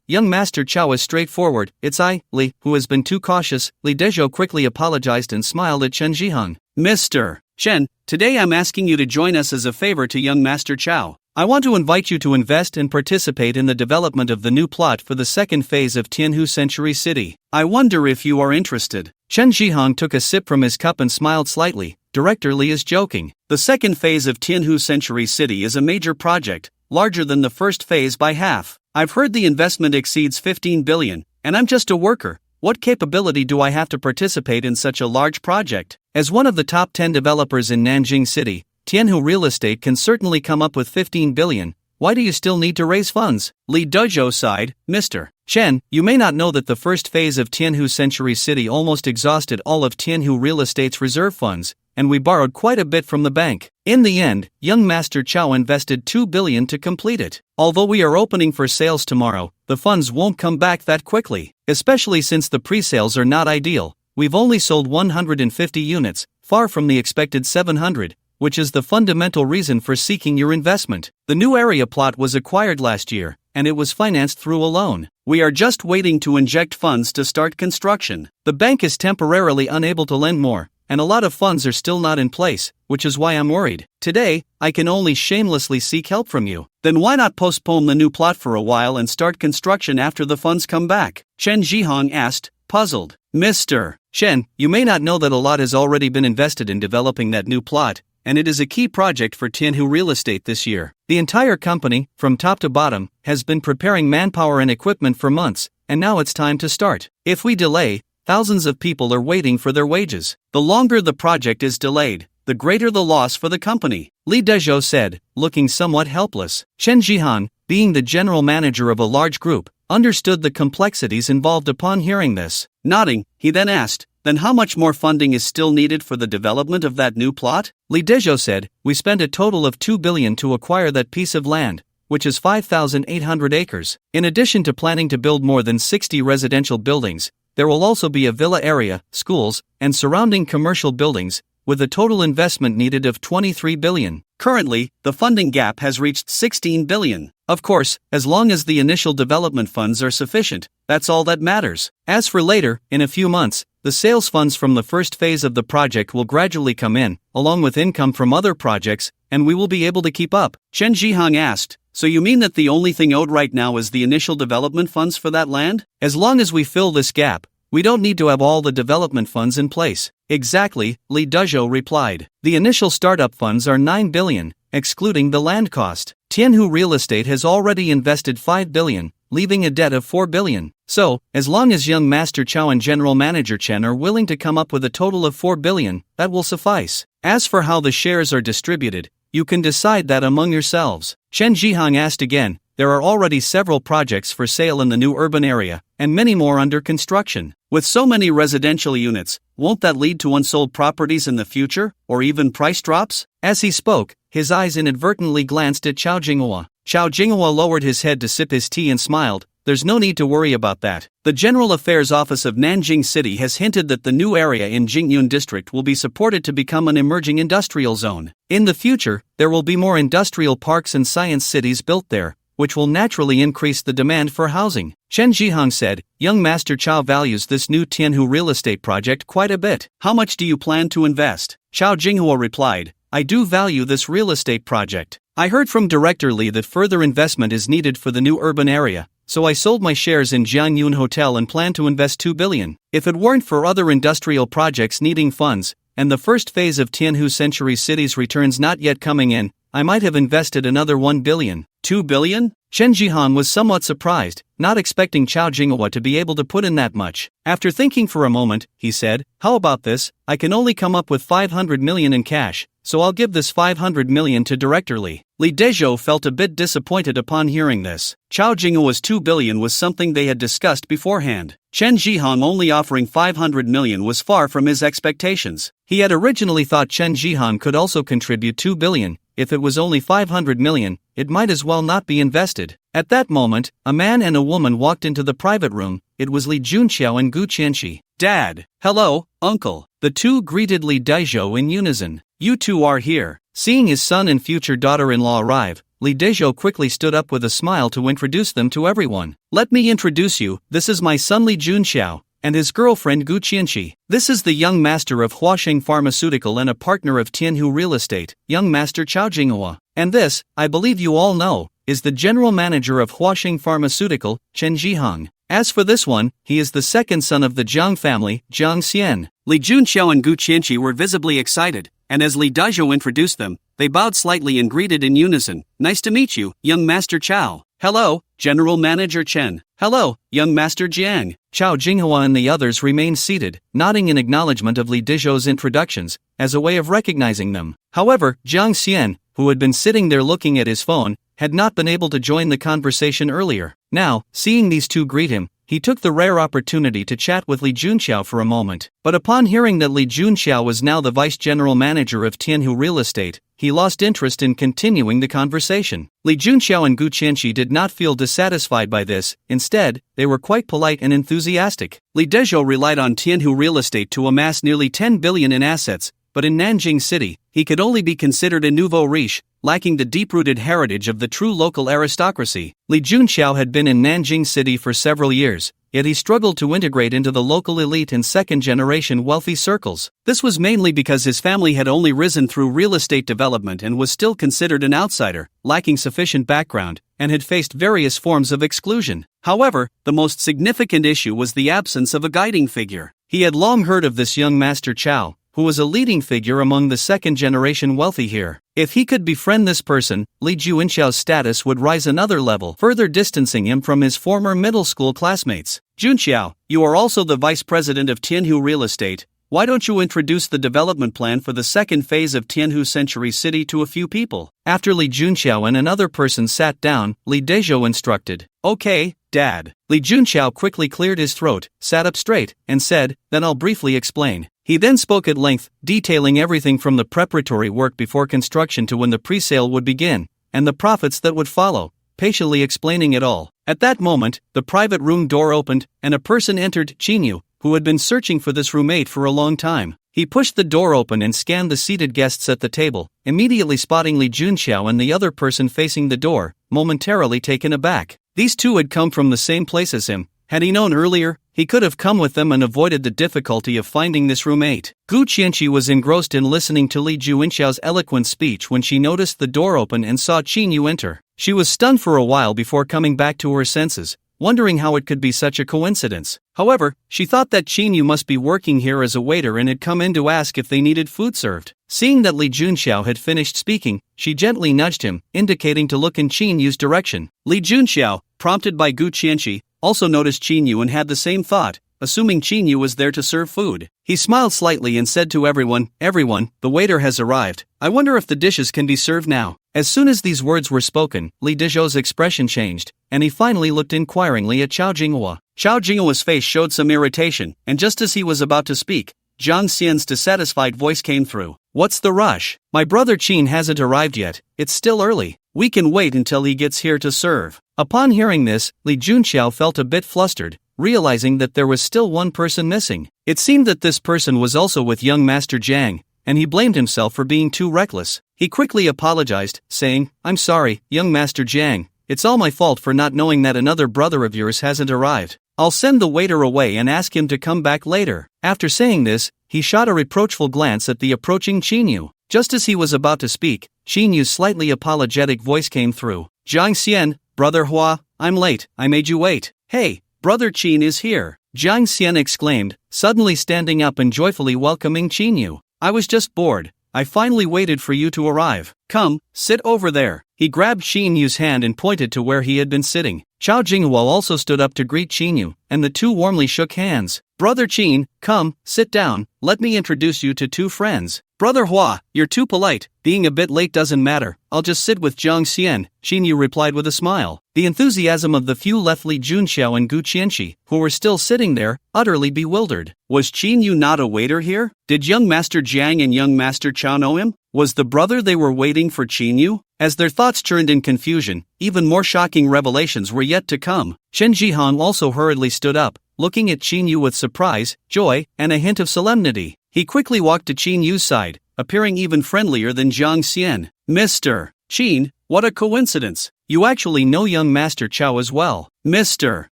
young Master Chao is straightforward. It's I, Li, who has been too cautious. Li Dezhou quickly apologized and smiled at Chen Zhihang. Mr. Chen, today I'm asking you to join us as a favor to young Master Chao. I want to invite you to invest and participate in the development of the new plot for the 2nd phase of Tianhu Century City. I wonder if you are interested. Chen Zhihang took a sip from his cup and smiled slightly. Director Li is joking. The 2nd phase of Tianhu Century City is a major project, larger than the 1st phase by half. I've heard the investment exceeds 15 billion, and I'm just a worker. What capability do I have to participate in such a large project? As one of the top 10 developers in Nanjing City, Tianhu Real Estate can certainly come up with 15 billion, why do you still need to raise funds? Lee Dezhou sighed, Mr. Chen, you may not know that the first phase of Tianhu Century City almost exhausted all of Tianhu Real Estate's reserve funds, and we borrowed quite a bit from the bank. In the end, young Master Chow invested 2 billion to complete it. Although we are opening for sales tomorrow, the funds won't come back that quickly, especially since the pre-sales are not ideal. We've only sold 150 units, far from the expected 700, which is the fundamental reason for seeking your investment. The new area plot was acquired last year, and it was financed through a loan. We are just waiting to inject funds to start construction. The bank is temporarily unable to lend more, and a lot of funds are still not in place, which is why I'm worried. Today, I can only shamelessly seek help from you. Then why not postpone the new plot for a while and start construction after the funds come back? Chen Zhihong asked, puzzled. Mr. Chen, you may not know that a lot has already been invested in developing that new plot, and it is a key project for Tianhu Real Estate this year. The entire company, from top to bottom, has been preparing manpower and equipment for months, and now it's time to start. If we delay, thousands of people are waiting for their wages. The longer the project is delayed, the greater the loss for the company, Li Dezhou said, looking somewhat helpless. Chen Zhihong, being the general manager of a large group, understood the complexities involved upon hearing this. Nodding, he then asked, then how much more funding is still needed for the development of that new plot? Li Dezhou said, we spent a total of 2 billion to acquire that piece of land, which is 5,800 acres. In addition to planning to build more than 60 residential buildings, there will also be a villa area, schools, and surrounding commercial buildings, with a total investment needed of 23 billion. Currently, the funding gap has reached 16 billion. Of course, as long as the initial development funds are sufficient, that's all that matters. As for later, in a few months, the sales funds from the first phase of the project will gradually come in, along with income from other projects, and we will be able to keep up. Chen Zhihong asked, so you mean that the only thing owed right now is the initial development funds for that land? As long as we fill this gap, we don't need to have all the development funds in place. Exactly, Li Dezhou replied. The initial startup funds are 9 billion, excluding the land cost. Tianhu Real Estate has already invested 5 billion, leaving a debt of 4 billion. So, as long as young Master Chow and General Manager Chen are willing to come up with a total of 4 billion, that will suffice. As for how the shares are distributed, you can decide that among yourselves. Chen Zhihong asked again, there are already several projects for sale in the new urban area, and many more under construction. With so many residential units, won't that lead to unsold properties in the future, or even price drops? As he spoke, his eyes inadvertently glanced at Chao Jinghua. Chao Jinghua lowered his head to sip his tea and smiled. There's no need to worry about that. The General Affairs Office of Nanjing City has hinted that the new area in Jingyun District will be supported to become an emerging industrial zone. In the future, there will be more industrial parks and science cities built there, which will naturally increase the demand for housing. Chen Zhihong said, young Master Chow values this new Tianhu real estate project quite a bit. How much do you plan to invest? Chao Jinghua replied, I do value this real estate project. I heard from Director Li that further investment is needed for the new urban area, so I sold my shares in Jianyun Hotel and plan to invest 2 billion. If it weren't for other industrial projects needing funds, and the first phase of Tianhu Century City's returns not yet coming in, I might have invested another 1 billion. 2 billion? Chen Zhihong was somewhat surprised, not expecting Chao Jinghua to be able to put in that much. After thinking for a moment, he said, how about this? I can only come up with 500 million in cash, so I'll give this 500 million to Director Li. Li Dezhou felt a bit disappointed upon hearing this. Chao Jinghua's 2 billion was something they had discussed beforehand. Chen Zhihong only offering 500 million was far from his expectations. He had originally thought Chen Zhihong could also contribute 2 billion. If it was only 500 million, it might as well not be invested. At that moment, a man and a woman walked into the private room. It was Li Junqiao and Gu Qianqi. Dad. Hello, uncle. The two greeted Li Dezhou in unison. You two are here. Seeing his son and future daughter-in-law arrive, Li Dezhou quickly stood up with a smile to introduce them to everyone. Let me introduce you, this is my son Li Junqiao, and his girlfriend Gu Qianqi. This is the young master of Huaxing Pharmaceutical and a partner of Tianhu Real Estate, young master Chao Jinghua. And this, I believe you all know, is the general manager of Huaxing Pharmaceutical, Chen Zhihong. As for this one, he is the second son of the Jiang family, Jiang Xian. Li Junqiao and Gu Qianqi were visibly excited, and as Li Dezhou introduced them, they bowed slightly and greeted in unison. Nice to meet you, young master Chao. Hello, General Manager Chen. Hello, young master Jiang. Chao Jinghua and the others remained seated, nodding in acknowledgement of Li Dezhou's introductions, as a way of recognizing them. However, Jiang Xian, who had been sitting there looking at his phone, had not been able to join the conversation earlier. Now, seeing these two greet him, he took the rare opportunity to chat with Li Junxiao for a moment. But upon hearing that Li Junxiao was now the vice general manager of Tianhu Real Estate, he lost interest in continuing the conversation. Li Junxiao and Gu Qianqi did not feel dissatisfied by this. Instead, they were quite polite and enthusiastic. Li Dezhou relied on Tianhu Real Estate to amass nearly 10 billion in assets, but in Nanjing City, he could only be considered a nouveau riche, lacking the deep-rooted heritage of the true local aristocracy. Li Junxiao had been in Nanjing City for several years, yet he struggled to integrate into the local elite and second-generation wealthy circles. This was mainly because his family had only risen through real estate development and was still considered an outsider, lacking sufficient background, and had faced various forms of exclusion. However, the most significant issue was the absence of a guiding figure. He had long heard of this young Master Chao, who was a leading figure among the second-generation wealthy here. If he could befriend this person, Li Junxiao's status would rise another level, further distancing him from his former middle school classmates. Junxiao, you are also the vice president of Tianhu Real Estate. Why don't you introduce the development plan for the second phase of Tianhu Century City to a few people? After Li Junxiao and another person sat down, Li Dezhou instructed. Okay, Dad. Li Junxiao quickly cleared his throat, sat up straight, and said, then I'll briefly explain. He then spoke at length, detailing everything from the preparatory work before construction to when the pre-sale would begin, and the profits that would follow, patiently explaining it all. At that moment, the private room door opened, and a person entered, Qinyu, who had been searching for this roommate for a long time. He pushed the door open and scanned the seated guests at the table, immediately spotting Li Junxiao and the other person facing the door, momentarily taken aback. These two had come from the same place as him. Had he known earlier, he could have come with them and avoided the difficulty of finding this roommate. Gu Qianqi was engrossed in listening to Li Junxiao's eloquent speech when she noticed the door open and saw Qinyu enter. She was stunned for a while before coming back to her senses, wondering how it could be such a coincidence. However, she thought that Qinyu must be working here as a waiter and had come in to ask if they needed food served. Seeing that Li Junxiao had finished speaking, she gently nudged him, indicating to look in Qinyu's direction. Li Junxiao, prompted by Gu Qianqi, also noticed Qinyu and had the same thought, assuming Qinyu was there to serve food. He smiled slightly and said to everyone, the waiter has arrived. I wonder if the dishes can be served now. As soon as these words were spoken, Li Dezhou's expression changed, and he finally looked inquiringly at Chao Jinghua. Chao Jinghua's face showed some irritation, and just as he was about to speak, Zhang Xian's dissatisfied voice came through. What's the rush? My brother Qin hasn't arrived yet, it's still early. We can wait until he gets here to serve. Upon hearing this, Li Junxiao felt a bit flustered, realizing that there was still one person missing. It seemed that this person was also with young Master Jiang, and he blamed himself for being too reckless. He quickly apologized, saying, I'm sorry, young Master Jiang, it's all my fault for not knowing that another brother of yours hasn't arrived. I'll send the waiter away and ask him to come back later. After saying this, he shot a reproachful glance at the approaching Qinyu. Just as he was about to speak, Qinyu's slightly apologetic voice came through. Zhang Xian, Brother Hua, I'm late, I made you wait. Hey, Brother Qin is here. Zhang Xian exclaimed, suddenly standing up and joyfully welcoming Qinyu. I was just bored. I finally waited for you to arrive. Come, sit over there. He grabbed Qinyu's hand and pointed to where he had been sitting. Chao Jinghua also stood up to greet Qinyu, and the two warmly shook hands. Brother Qin, come, sit down, let me introduce you to two friends. Brother Hua, you're too polite, being a bit late doesn't matter, I'll just sit with Zhang Xian, Qinyu replied with a smile. The enthusiasm of the few left Li Junxiao and Gu Qianqi, who were still sitting there, utterly bewildered. Was Qinyu not a waiter here? Did young Master Jiang and young Master Chao know him? Was the brother they were waiting for Qinyu? As their thoughts churned in confusion, even more shocking revelations were yet to come. Chen Jihang also hurriedly stood up, looking at Qinyu with surprise, joy, and a hint of solemnity. He quickly walked to Qinyu's side, appearing even friendlier than Zhang Xian. Mr. Qin, what a coincidence. You actually know young Master Chao as well. Mr.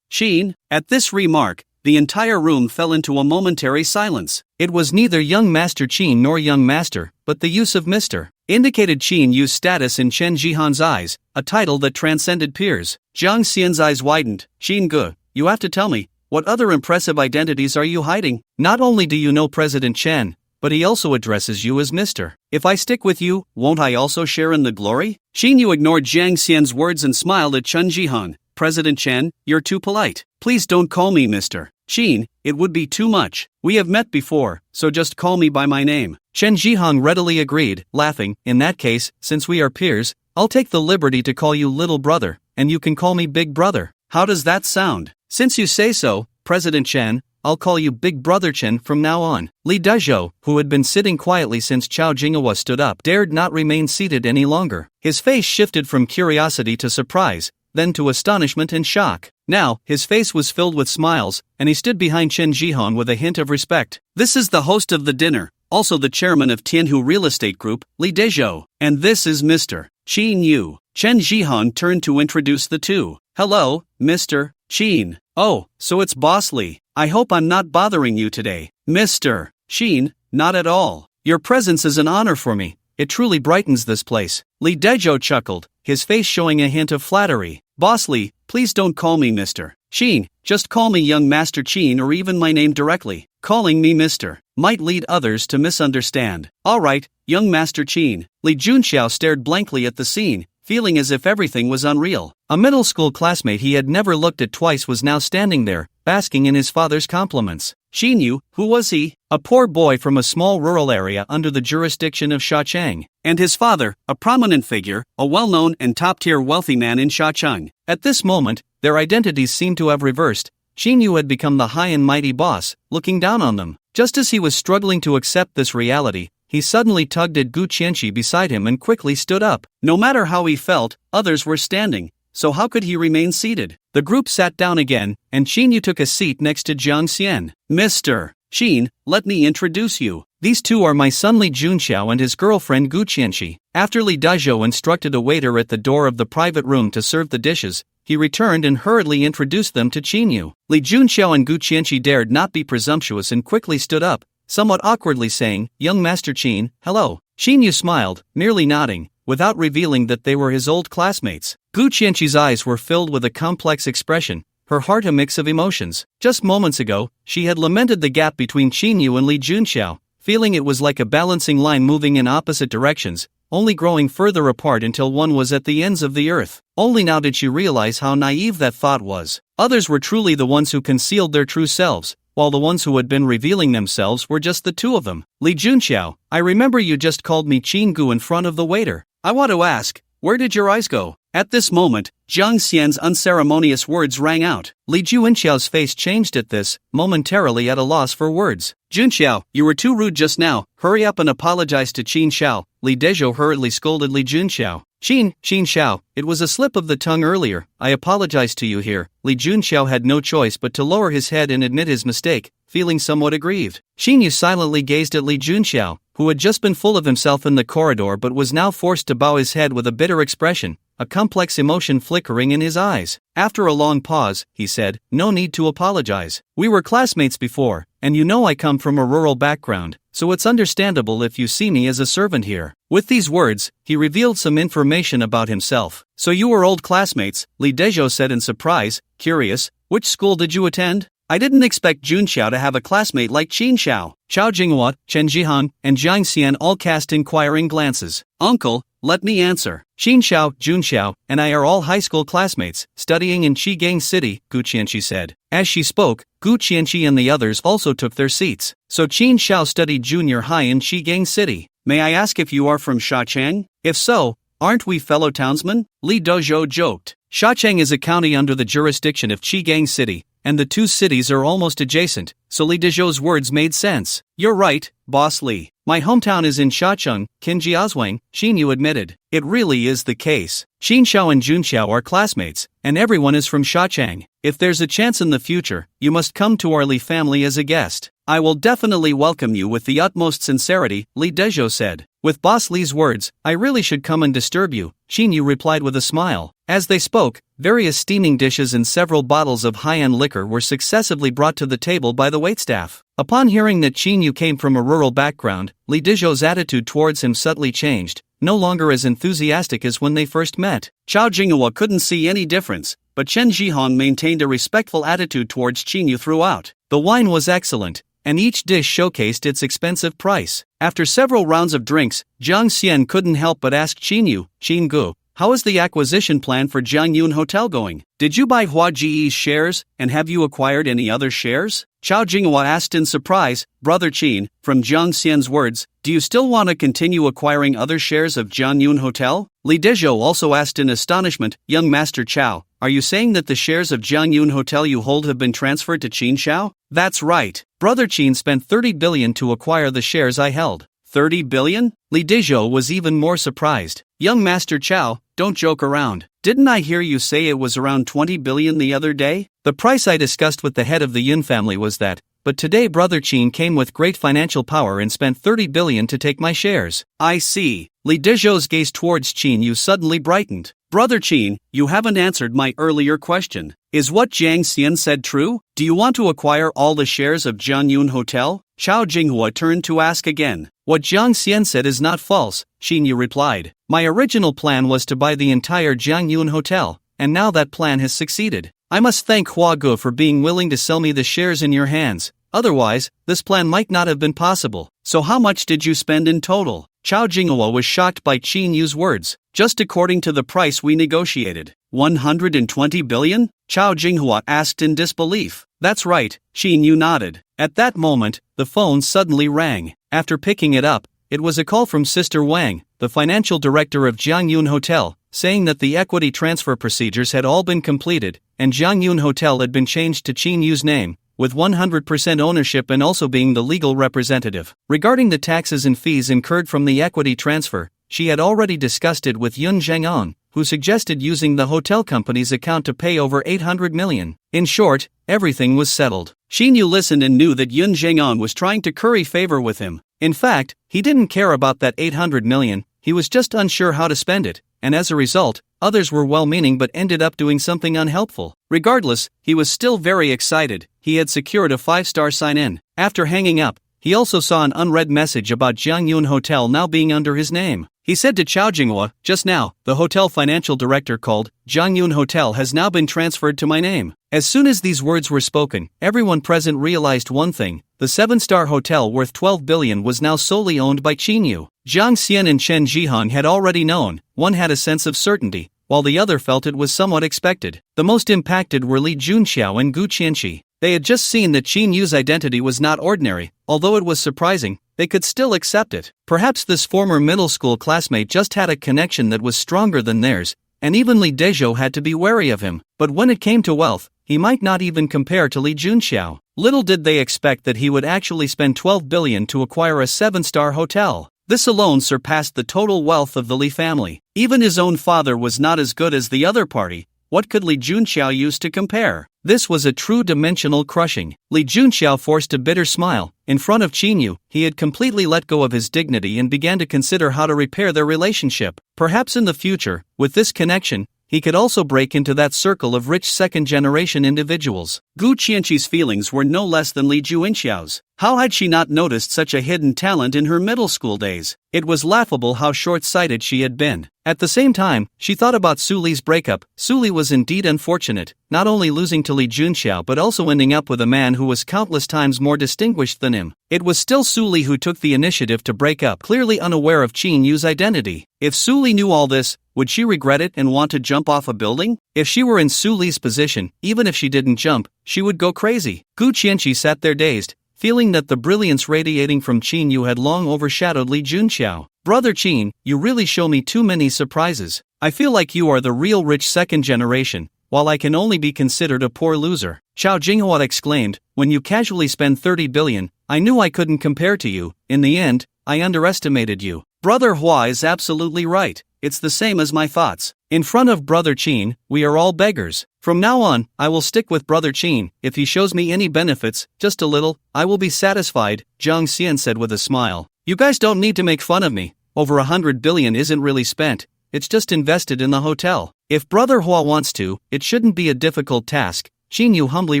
Qin. At this remark, the entire room fell into a momentary silence. It was neither young Master Qin nor young Master, but the use of Mr. indicated Qinyu's status in Chen Jihan's eyes, a title that transcended peers. Zhang Xian's eyes widened. Qin Ge, you have to tell me, what other impressive identities are you hiding? Not only do you know President Chen, but he also addresses you as Mr. If I stick with you, won't I also share in the glory? Qinyu ignored Zhang Xian's words and smiled at Chen Jihan. President Chen, you're too polite. Please don't call me Mr. Qin, it would be too much. We have met before, so just call me by my name. Chen Jihang readily agreed, laughing. In that case, since we are peers, I'll take the liberty to call you little brother, and you can call me big brother. How does that sound? Since you say so, President Chen, I'll call you Big Brother Chen from now on. Li Dezhou, who had been sitting quietly since Chao Jinghua stood up, dared not remain seated any longer. His face shifted from curiosity to surprise, then to astonishment and shock. Now, his face was filled with smiles, and he stood behind Chen Jihong with a hint of respect. This is the host of the dinner, also the chairman of Tianhu Real Estate Group, Li Dezhou. And this is Mr. Qin Yu. Chen Jihong turned to introduce the two. Hello, Mr. Qin. Oh, so it's Boss Li. I hope I'm not bothering you today. Mr. Qin, not at all. Your presence is an honor for me. It truly brightens this place. Li Dezhou chuckled, his face showing a hint of flattery. Boss Li, please don't call me Mr. Qin, just call me young Master Qin or even my name directly. Calling me Mr. might lead others to misunderstand. Alright, young Master Qin. Li Junxiao stared blankly at the scene, feeling as if everything was unreal. A middle school classmate he had never looked at twice was now standing there, basking in his father's compliments. Qin Yu, who was he? A poor boy from a small rural area under the jurisdiction of Shachang. And his father, a prominent figure, a well-known and top-tier wealthy man in Shachang. At this moment, their identities seemed to have reversed. Qin Yu had become the high and mighty boss, looking down on them. Just as he was struggling to accept this reality, he suddenly tugged at Gu Qianqi beside him and quickly stood up. No matter how he felt, others were standing, so how could he remain seated? The group sat down again, and Qin Yu took a seat next to Jiang Xian. Mr. Qin, let me introduce you. These two are my son Li Junxiao and his girlfriend Gu Qianqi. After Li Dezhou instructed a waiter at the door of the private room to serve the dishes, he returned and hurriedly introduced them to Qin Yu. Li Junxiao and Gu Qianqi dared not be presumptuous and quickly stood up, somewhat awkwardly saying, Young Master Qin, hello. Qin Yu smiled, merely nodding, without revealing that they were his old classmates. Gu Qianqi's eyes were filled with a complex expression, her heart a mix of emotions. Just moments ago, she had lamented the gap between Qin Yu and Li Junxiao, feeling it was like a balancing line moving in opposite directions, only growing further apart until one was at the ends of the earth. Only now did she realize how naive that thought was. Others were truly the ones who concealed their true selves, while the ones who had been revealing themselves were just the two of them. Li Junxiao, I remember you just called me Qin Gu in front of the waiter. I want to ask, where did your eyes go? At this moment, Jiang Xian's unceremonious words rang out. Li Junxiao's face changed at this, momentarily at a loss for words. Junxiao, you were too rude just now. Hurry up and apologize to Qin Xiao. Li Dezhou hurriedly scolded Li Junxiao. Qin Xiao, it was a slip of the tongue earlier. I apologize to you here. Li Junxiao had no choice but to lower his head and admit his mistake, feeling somewhat aggrieved. Qin Yu silently gazed at Li Junxiao, who had just been full of himself in the corridor but was now forced to bow his head with a bitter expression, a complex emotion flickering in his eyes. After a long pause, he said, No need to apologize. We were classmates before, and you know I come from a rural background, so it's understandable if you see me as a servant here. With these words, he revealed some information about himself. So you were old classmates, Li Dezhou said in surprise, curious, which school did you attend? I didn't expect Junxiao to have a classmate like Qin Xiao. Chao Jinghua, Chen Jihong, and Jiang Xian all cast inquiring glances. Uncle, let me answer. Qin Xiao, Junxiao, and I are all high school classmates, studying in Shigang City, Gu Qianqi said. As she spoke, Gu Qianqi and the others also took their seats. So Qin Xiao studied junior high in Shigang City. May I ask if you are from Shachang? If so, aren't we fellow townsmen? Li Dezhou joked. Shachang is a county under the jurisdiction of Shigang City, and the two cities are almost adjacent, so Li Dezhou's words made sense. You're right, Boss Li. My hometown is in Shacheng, Qinjiazwang, Qin Yu admitted. It really is the case. Qin Xiao and Junxiao are classmates, and everyone is from Shachang. If there's a chance in the future, you must come to our Li family as a guest. I will definitely welcome you with the utmost sincerity, Li Dezhou said. With Boss Li's words, I really should come and disturb you, Qin Yu replied with a smile. As they spoke, various steaming dishes and several bottles of high-end liquor were successively brought to the table by the waitstaff. Upon hearing that Qin Yu came from a rural background, Li Dezhou's attitude towards him subtly changed, no longer as enthusiastic as when they first met. Chao Jinghua couldn't see any difference, but Chen Jihong maintained a respectful attitude towards Qin Yu throughout. The wine was excellent, and each dish showcased its expensive price. After several rounds of drinks, Jiang Xian couldn't help but ask Qin Yu, Qin Gu, how is the acquisition plan for Jiangyun Hotel going? Did you buy Hua Ji's shares, and have you acquired any other shares? Chao Jinghua asked in surprise. Brother Qin, from Jiang Xian's words, do you still want to continue acquiring other shares of Jiangyun Hotel? Li Dezhou also asked in astonishment. Young Master Chao, are you saying that the shares of Jiangyun Hotel you hold have been transferred to Qin Xiao? That's right. Brother Qin spent 30 billion to acquire the shares I held. 30 billion? Li Dezhou was even more surprised. Young Master Chao, don't joke around. Didn't I hear you say it was around 20 billion the other day? The price I discussed with the head of the Yun family was that, but today Brother Qin came with great financial power and spent 30 billion to take my shares. I see. Li Dezhou's gaze towards Qin Yu suddenly brightened. Brother Qin, you haven't answered my earlier question. Is what Jiang Xian said true? Do you want to acquire all the shares of Jiangyun Hotel? Chao Jinghua turned to ask again. What Jiang Xian said is not false, Qin Yu replied. My original plan was to buy the entire Jiangyun Hotel, and now that plan has succeeded. I must thank Hua Ge for being willing to sell me the shares in your hands. Otherwise, this plan might not have been possible. So how much did you spend in total? Chao Jinghua was shocked by Qin Yu's words. Just according to the price we negotiated. 120 billion? Chao Jinghua asked in disbelief. That's right, Qin Yu nodded. At that moment, the phone suddenly rang. After picking it up, it was a call from Sister Wang, the financial director of Jiangyun Hotel, saying that the equity transfer procedures had all been completed, and Jiangyun Hotel had been changed to Qin Yu's name, with 100% ownership and also being the legal representative. Regarding the taxes and fees incurred from the equity transfer, she had already discussed it with Yun Zheng'an, who suggested using the hotel company's account to pay over 800 million. In short, everything was settled. Qin Yu listened and knew that Yun Zheng'an was trying to curry favor with him. In fact, he didn't care about that 800 million, he was just unsure how to spend it, and as a result, others were well-meaning but ended up doing something unhelpful. Regardless, he was still very excited. He had secured a 5-star sign-in. After hanging up, he also saw an unread message about Jiangyun Hotel now being under his name. He said to Chao Jinghua, just now, the hotel financial director called, Jiangyun Hotel has now been transferred to my name. As soon as these words were spoken, everyone present realized one thing. The 7-star hotel worth 12 billion was now solely owned by Qin Yu. Jiang Xian and Chen Zhihong had already known. One had a sense of certainty, while the other felt it was somewhat expected. The most impacted were Li Junxiao and Gu Qianqi. They had just seen that Qin Yu's identity was not ordinary. Although it was surprising, they could still accept it. Perhaps this former middle school classmate just had a connection that was stronger than theirs, and even Li Dezhou had to be wary of him. But when it came to wealth, he might not even compare to Li Junxiao. Little did they expect that he would actually spend 12 billion to acquire a 7-star hotel. This alone surpassed the total wealth of the Li family. Even his own father was not as good as the other party. What could Li Junxiao use to compare? This was a true dimensional crushing. Li Junxiao forced a bitter smile. In front of Qin Yu, he had completely let go of his dignity and began to consider how to repair their relationship. Perhaps in the future, with this connection, he could also break into that circle of rich second-generation individuals. Gu Qianqi's feelings were no less than Li Junxiao's. How had she not noticed such a hidden talent in her middle school days? It was laughable how short-sighted she had been. At the same time, she thought about Su Li's breakup. Su Li was indeed unfortunate, not only losing to Li Junxiao but also ending up with a man who was countless times more distinguished than him. It was still Su Li who took the initiative to break up, clearly unaware of Qin Yu's identity. If Su Li knew all this, would she regret it and want to jump off a building? If she were in Su Li's position, even if she didn't jump, she would go crazy. Gu Qianqi sat there dazed, feeling that the brilliance radiating from Qin Yu had long overshadowed Li Junxiao. Brother Qin, you really show me too many surprises. I feel like you are the real rich second generation, while I can only be considered a poor loser. Chao Jinghua exclaimed, when you casually spend 30 billion, I knew I couldn't compare to you. In the end, I underestimated you. Brother Hua is absolutely right. It's the same as my thoughts. In front of Brother Qin, we are all beggars. From now on, I will stick with Brother Qin. If he shows me any benefits, just a little, I will be satisfied, Jiang Xian said with a smile. You guys don't need to make fun of me. Over 100 billion isn't really spent. It's just invested in the hotel. If Brother Hua wants to, it shouldn't be a difficult task, Qin Yu humbly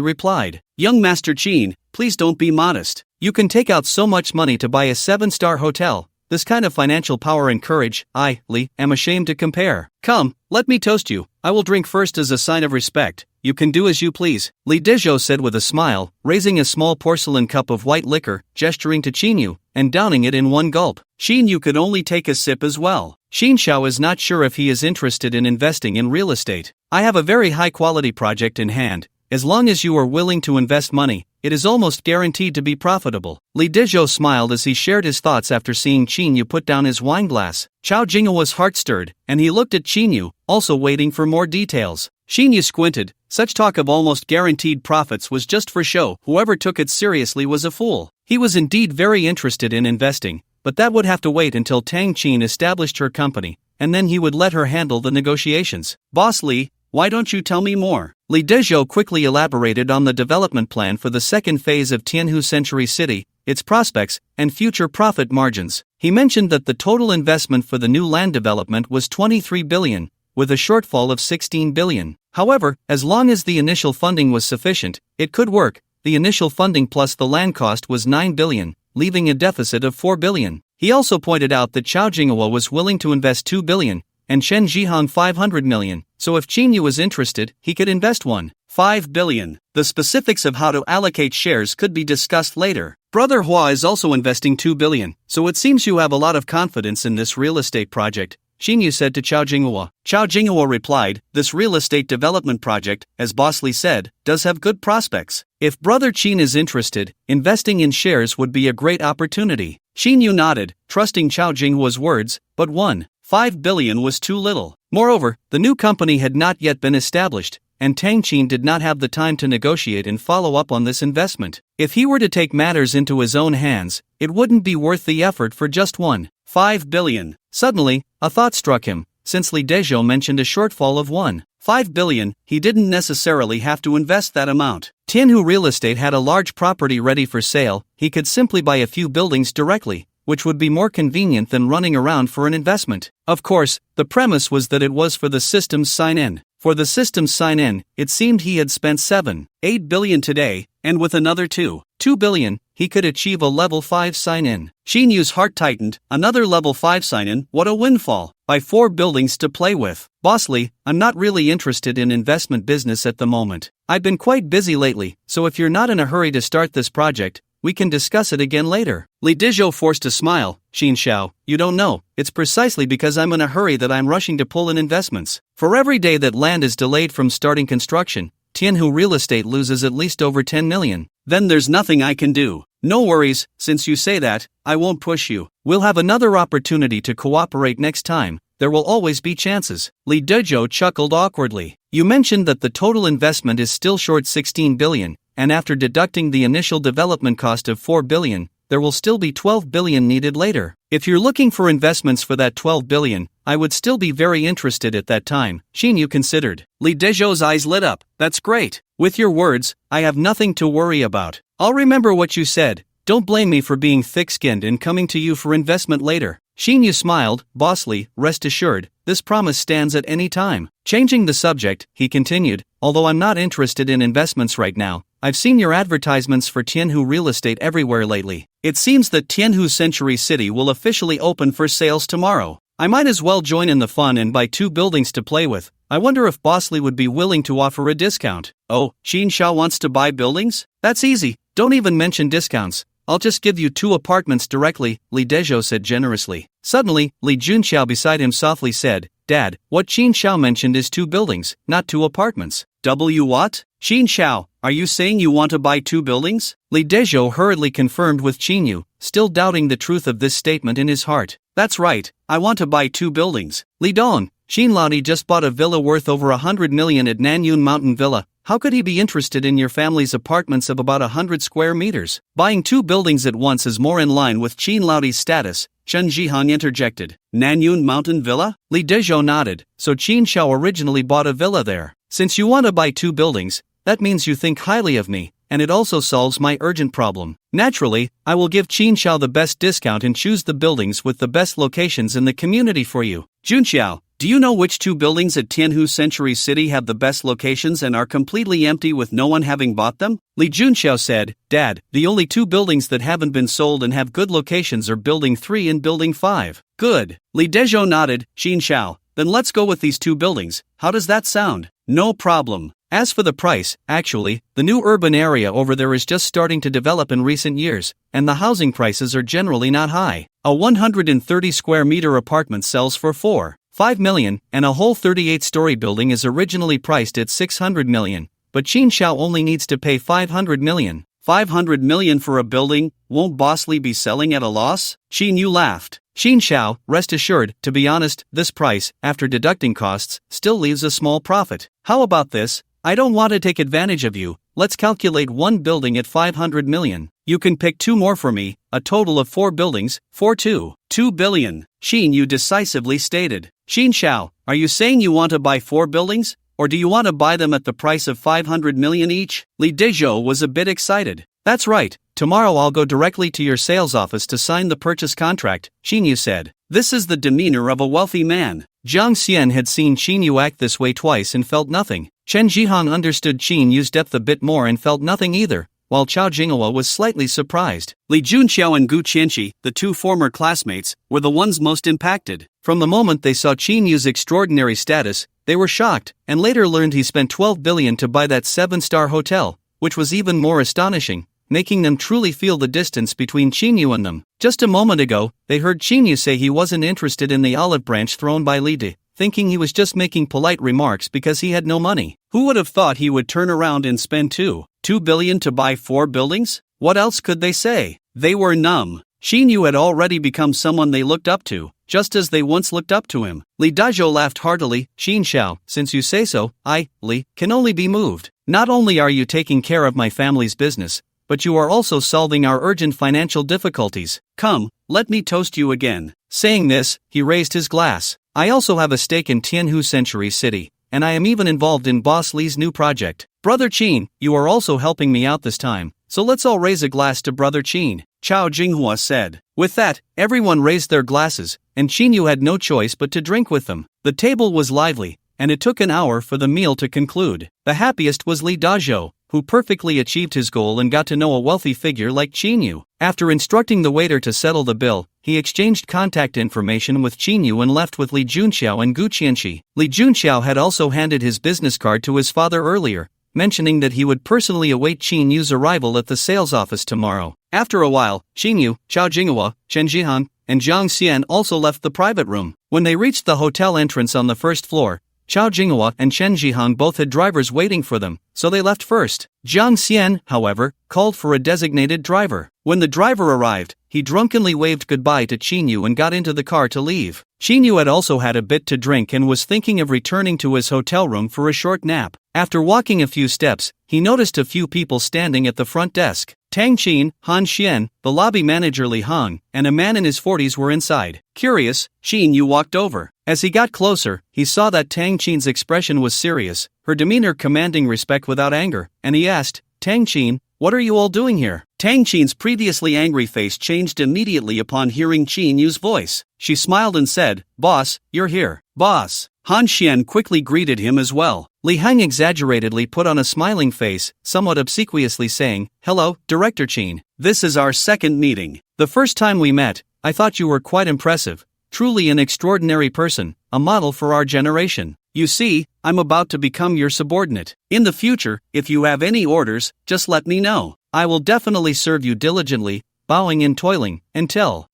replied. Young Master Qin, please don't be modest. You can take out so much money to buy a 7-star hotel. This kind of financial power and courage, I, Li, am ashamed to compare. Come, let me toast you. I will drink first as a sign of respect. You can do as you please, Li Dezhou said with a smile, raising a small porcelain cup of white liquor, gesturing to Qin Yu. and downing it in one gulp. Xin Yu could only take a sip as well. Xin Xiao is not sure if he is interested in investing in real estate. I have a very high-quality project in hand. As long as you are willing to invest money, it is almost guaranteed to be profitable. Li Dezhou smiled as he shared his thoughts after seeing Xin Yu put down his wine glass. Chao Jinghua's heart stirred, and he looked at Xin Yu, also waiting for more details. Xin Yu squinted. Such talk of almost guaranteed profits was just for show. Whoever took it seriously was a fool. He was indeed very interested in investing, but that would have to wait until Tang Qin established her company, and then he would let her handle the negotiations. Boss Li, why don't you tell me more? Li Dezhou quickly elaborated on the development plan for the second phase of Tianhu Century City, its prospects, and future profit margins. He mentioned that the total investment for the new land development was 23 billion, with a shortfall of 16 billion. However, as long as the initial funding was sufficient, it could work. The initial funding plus the land cost was 9 billion, leaving a deficit of 4 billion. He also pointed out that Chao Jinghua was willing to invest 2 billion, and Chen Zhihong 500 million, so if Qin Yu was interested, he could invest 1.5 billion. The specifics of how to allocate shares could be discussed later. Brother Hua is also investing 2 billion, so it seems you have a lot of confidence in this real estate project, Qin Yu said to Chao Jinghua. Chao Jinghua replied, this real estate development project, as Boss Li said, does have good prospects. If Brother Qin is interested, investing in shares would be a great opportunity. Qin Yu nodded, trusting Chao Jinghua's words, but 1.5 billion was too little. Moreover, the new company had not yet been established, and Tang Qin did not have the time to negotiate and follow up on this investment. If he were to take matters into his own hands, it wouldn't be worth the effort for just 1.5 billion. Suddenly, a thought struck him. Since Li Dezhou mentioned a shortfall of 1.5 billion, he didn't necessarily have to invest that amount. Tianhu Real Estate had a large property ready for sale. He could simply buy a few buildings directly, which would be more convenient than running around for an investment. Of course, the premise was that it was for the system's sign-in. For the system's sign-in, it seemed he had spent 7.8 billion today, and with another 2 billion, he could achieve a level 5 sign-in. Qin Yu's heart tightened. Another level 5 sign-in, what a windfall. Buy 4 buildings to play with. Boss Li, I'm not really interested in investment business at the moment. I've been quite busy lately, so if you're not in a hurry to start this project, we can discuss it again later. Li Dezhou forced a smile. Xin Xiao, you don't know, it's precisely because I'm in a hurry that I'm rushing to pull in investments. For every day that land is delayed from starting construction, Tianhu Real Estate loses at least over 10 million. Then there's nothing I can do. No worries, since you say that, I won't push you. We'll have another opportunity to cooperate next time. There will always be chances. Li Dezhou chuckled awkwardly. You mentioned that the total investment is still short 16 billion, and after deducting the initial development cost of 4 billion, there will still be 12 billion needed later. If you're looking for investments for that 12 billion, I would still be very interested at that time, Qin Yu considered. Li Dezhou's eyes lit up. That's great. With your words, I have nothing to worry about. I'll remember what you said. Don't blame me for being thick-skinned and coming to you for investment later. Qin Yu smiled. Boss Li, rest assured, this promise stands at any time. Changing the subject, he continued, although I'm not interested in investments right now, I've seen your advertisements for Tianhu Real Estate everywhere lately. It seems that Tianhu Century City will officially open for sales tomorrow. I might as well join in the fun and buy 2 buildings to play with. I wonder if Boss Li would be willing to offer a discount. Oh, Xin Xiao wants to buy buildings? That's easy, don't even mention discounts. I'll just give you 2 apartments directly, Li Dezhou said generously. Suddenly, Li Junxiao beside him softly said, Dad, what Xin Xiao mentioned is 2 buildings, not 2 apartments. What? Xin Xiao, are you saying you want to buy 2 buildings? Li Dezhou hurriedly confirmed with Qin Yu, still doubting the truth of this statement in his heart. That's right, I want to buy 2 buildings. Li Dong, Xin Laodi just bought a villa worth over 100 million at Nanyun Mountain Villa. How could he be interested in your family's apartments of about 100 square meters? Buying 2 buildings at once is more in line with Qin Laodi's status, Chen Zhihong interjected. Nanyun Mountain Villa? Li Dezhou nodded. So Qin Xiao originally bought a villa there. Since you want to buy 2 buildings, that means you think highly of me, and it also solves my urgent problem. Naturally, I will give Qin Xiao the best discount and choose the buildings with the best locations in the community for you. Junxiao, do you know which 2 buildings at Tianhu Century City have the best locations and are completely empty with no one having bought them? Li Junxiao said, Dad, the only 2 buildings that haven't been sold and have good locations are Building 3 and Building 5. Good. Li Dezhou nodded. Xin Xiao, then let's go with these 2 buildings. How does that sound? No problem. As for the price, actually, the new urban area over there is just starting to develop in recent years, and the housing prices are generally not high. A 130 square meter apartment sells for 4.5 million, and a whole 38-story building is originally priced at 600 million, but Qin Xiao only needs to pay 500 million. 500 million for a building? Won't Boss Lee be selling at a loss? Qin Yu laughed. Qin Xiao, rest assured, to be honest, this price, after deducting costs, still leaves a small profit. How about this? I don't want to take advantage of you. Let's calculate one building at 500 million. You can pick two more for me, a total of 4 buildings, for 2 billion. Qin Yu decisively stated. Qin Xiao, are you saying you want to buy 4 buildings? Or do you want to buy them at the price of 500 million each? Li Dezhou was a bit excited. That's right, tomorrow I'll go directly to your sales office to sign the purchase contract, Qin Yu said. This is the demeanor of a wealthy man. Jiang Xian had seen Qin Yu act this way twice and felt nothing. Chen Jihang understood Qin Yu's depth a bit more and felt nothing either, while Chao Jinghua was slightly surprised. Li Junqiao and Gu Qianqi, the 2 former classmates, were the ones most impacted. From the moment they saw Qin Yu's extraordinary status, they were shocked, and later learned he spent 12 billion to buy that 7-star hotel, which was even more astonishing, making them truly feel the distance between Qin Yu and them. Just a moment ago, they heard Qin Yu say he wasn't interested in the olive branch thrown by Li De, thinking he was just making polite remarks because he had no money. Who would have thought he would turn around and spend 2 billion to buy 4 buildings? What else could they say? They were numb. Qin Yu had already become someone they looked up to, just as they once looked up to him. Li Dezhou laughed heartily. Qin Xiao, since you say so, I, Li, can only be moved. Not only are you taking care of my family's business, but you are also solving our urgent financial difficulties. Come, let me toast you again. Saying this, he raised his glass. I also have a stake in Tianhu Century City, and I am even involved in Boss Li's new project. Brother Qin, you are also helping me out this time, so let's all raise a glass to Brother Qin, Chao Jinghua said. With that, everyone raised their glasses, and Qin Yu had no choice but to drink with them. The table was lively, and it took an hour for the meal to conclude. The happiest was Li Dezhou, who perfectly achieved his goal and got to know a wealthy figure like Qin Yu. After instructing the waiter to settle the bill, he exchanged contact information with Qin Yu and left with Li Junqiao and Gu Qianqi. Li Junqiao had also handed his business card to his father earlier, mentioning that he would personally await Qin Yu's arrival at the sales office tomorrow. After a while, Qin Yu, Chao Jinghua, Chen Jihang, and Jiang Xian also left the private room. When they reached the hotel entrance on the first floor, Chao Jinghua and Chen Jihang both had drivers waiting for them, so they left first. Jiang Xian, however, called for a designated driver. When the driver arrived, he drunkenly waved goodbye to Qin Yu and got into the car to leave. Qin Yu had also had a bit to drink and was thinking of returning to his hotel room for a short nap. After walking a few steps, he noticed a few people standing at the front desk. Tang Qin, Han Xian, the lobby manager Li Hong, and a man in his 40s were inside. Curious, Qin Yu walked over. As he got closer, he saw that Tang Qin's expression was serious, her demeanor commanding respect without anger, and he asked, Tang Qin, what are you all doing here? Tang Qin's previously angry face changed immediately upon hearing Qin Yu's voice. She smiled and said, Boss, you're here. Boss. Han Xian quickly greeted him as well. Li Hang exaggeratedly put on a smiling face, somewhat obsequiously saying, Hello, Director Qin. This is our second meeting. The first time we met, I thought you were quite impressive. Truly an extraordinary person, a model for our generation. You see, I'm about to become your subordinate. In the future, if you have any orders, just let me know. I will definitely serve you diligently, bowing and toiling, until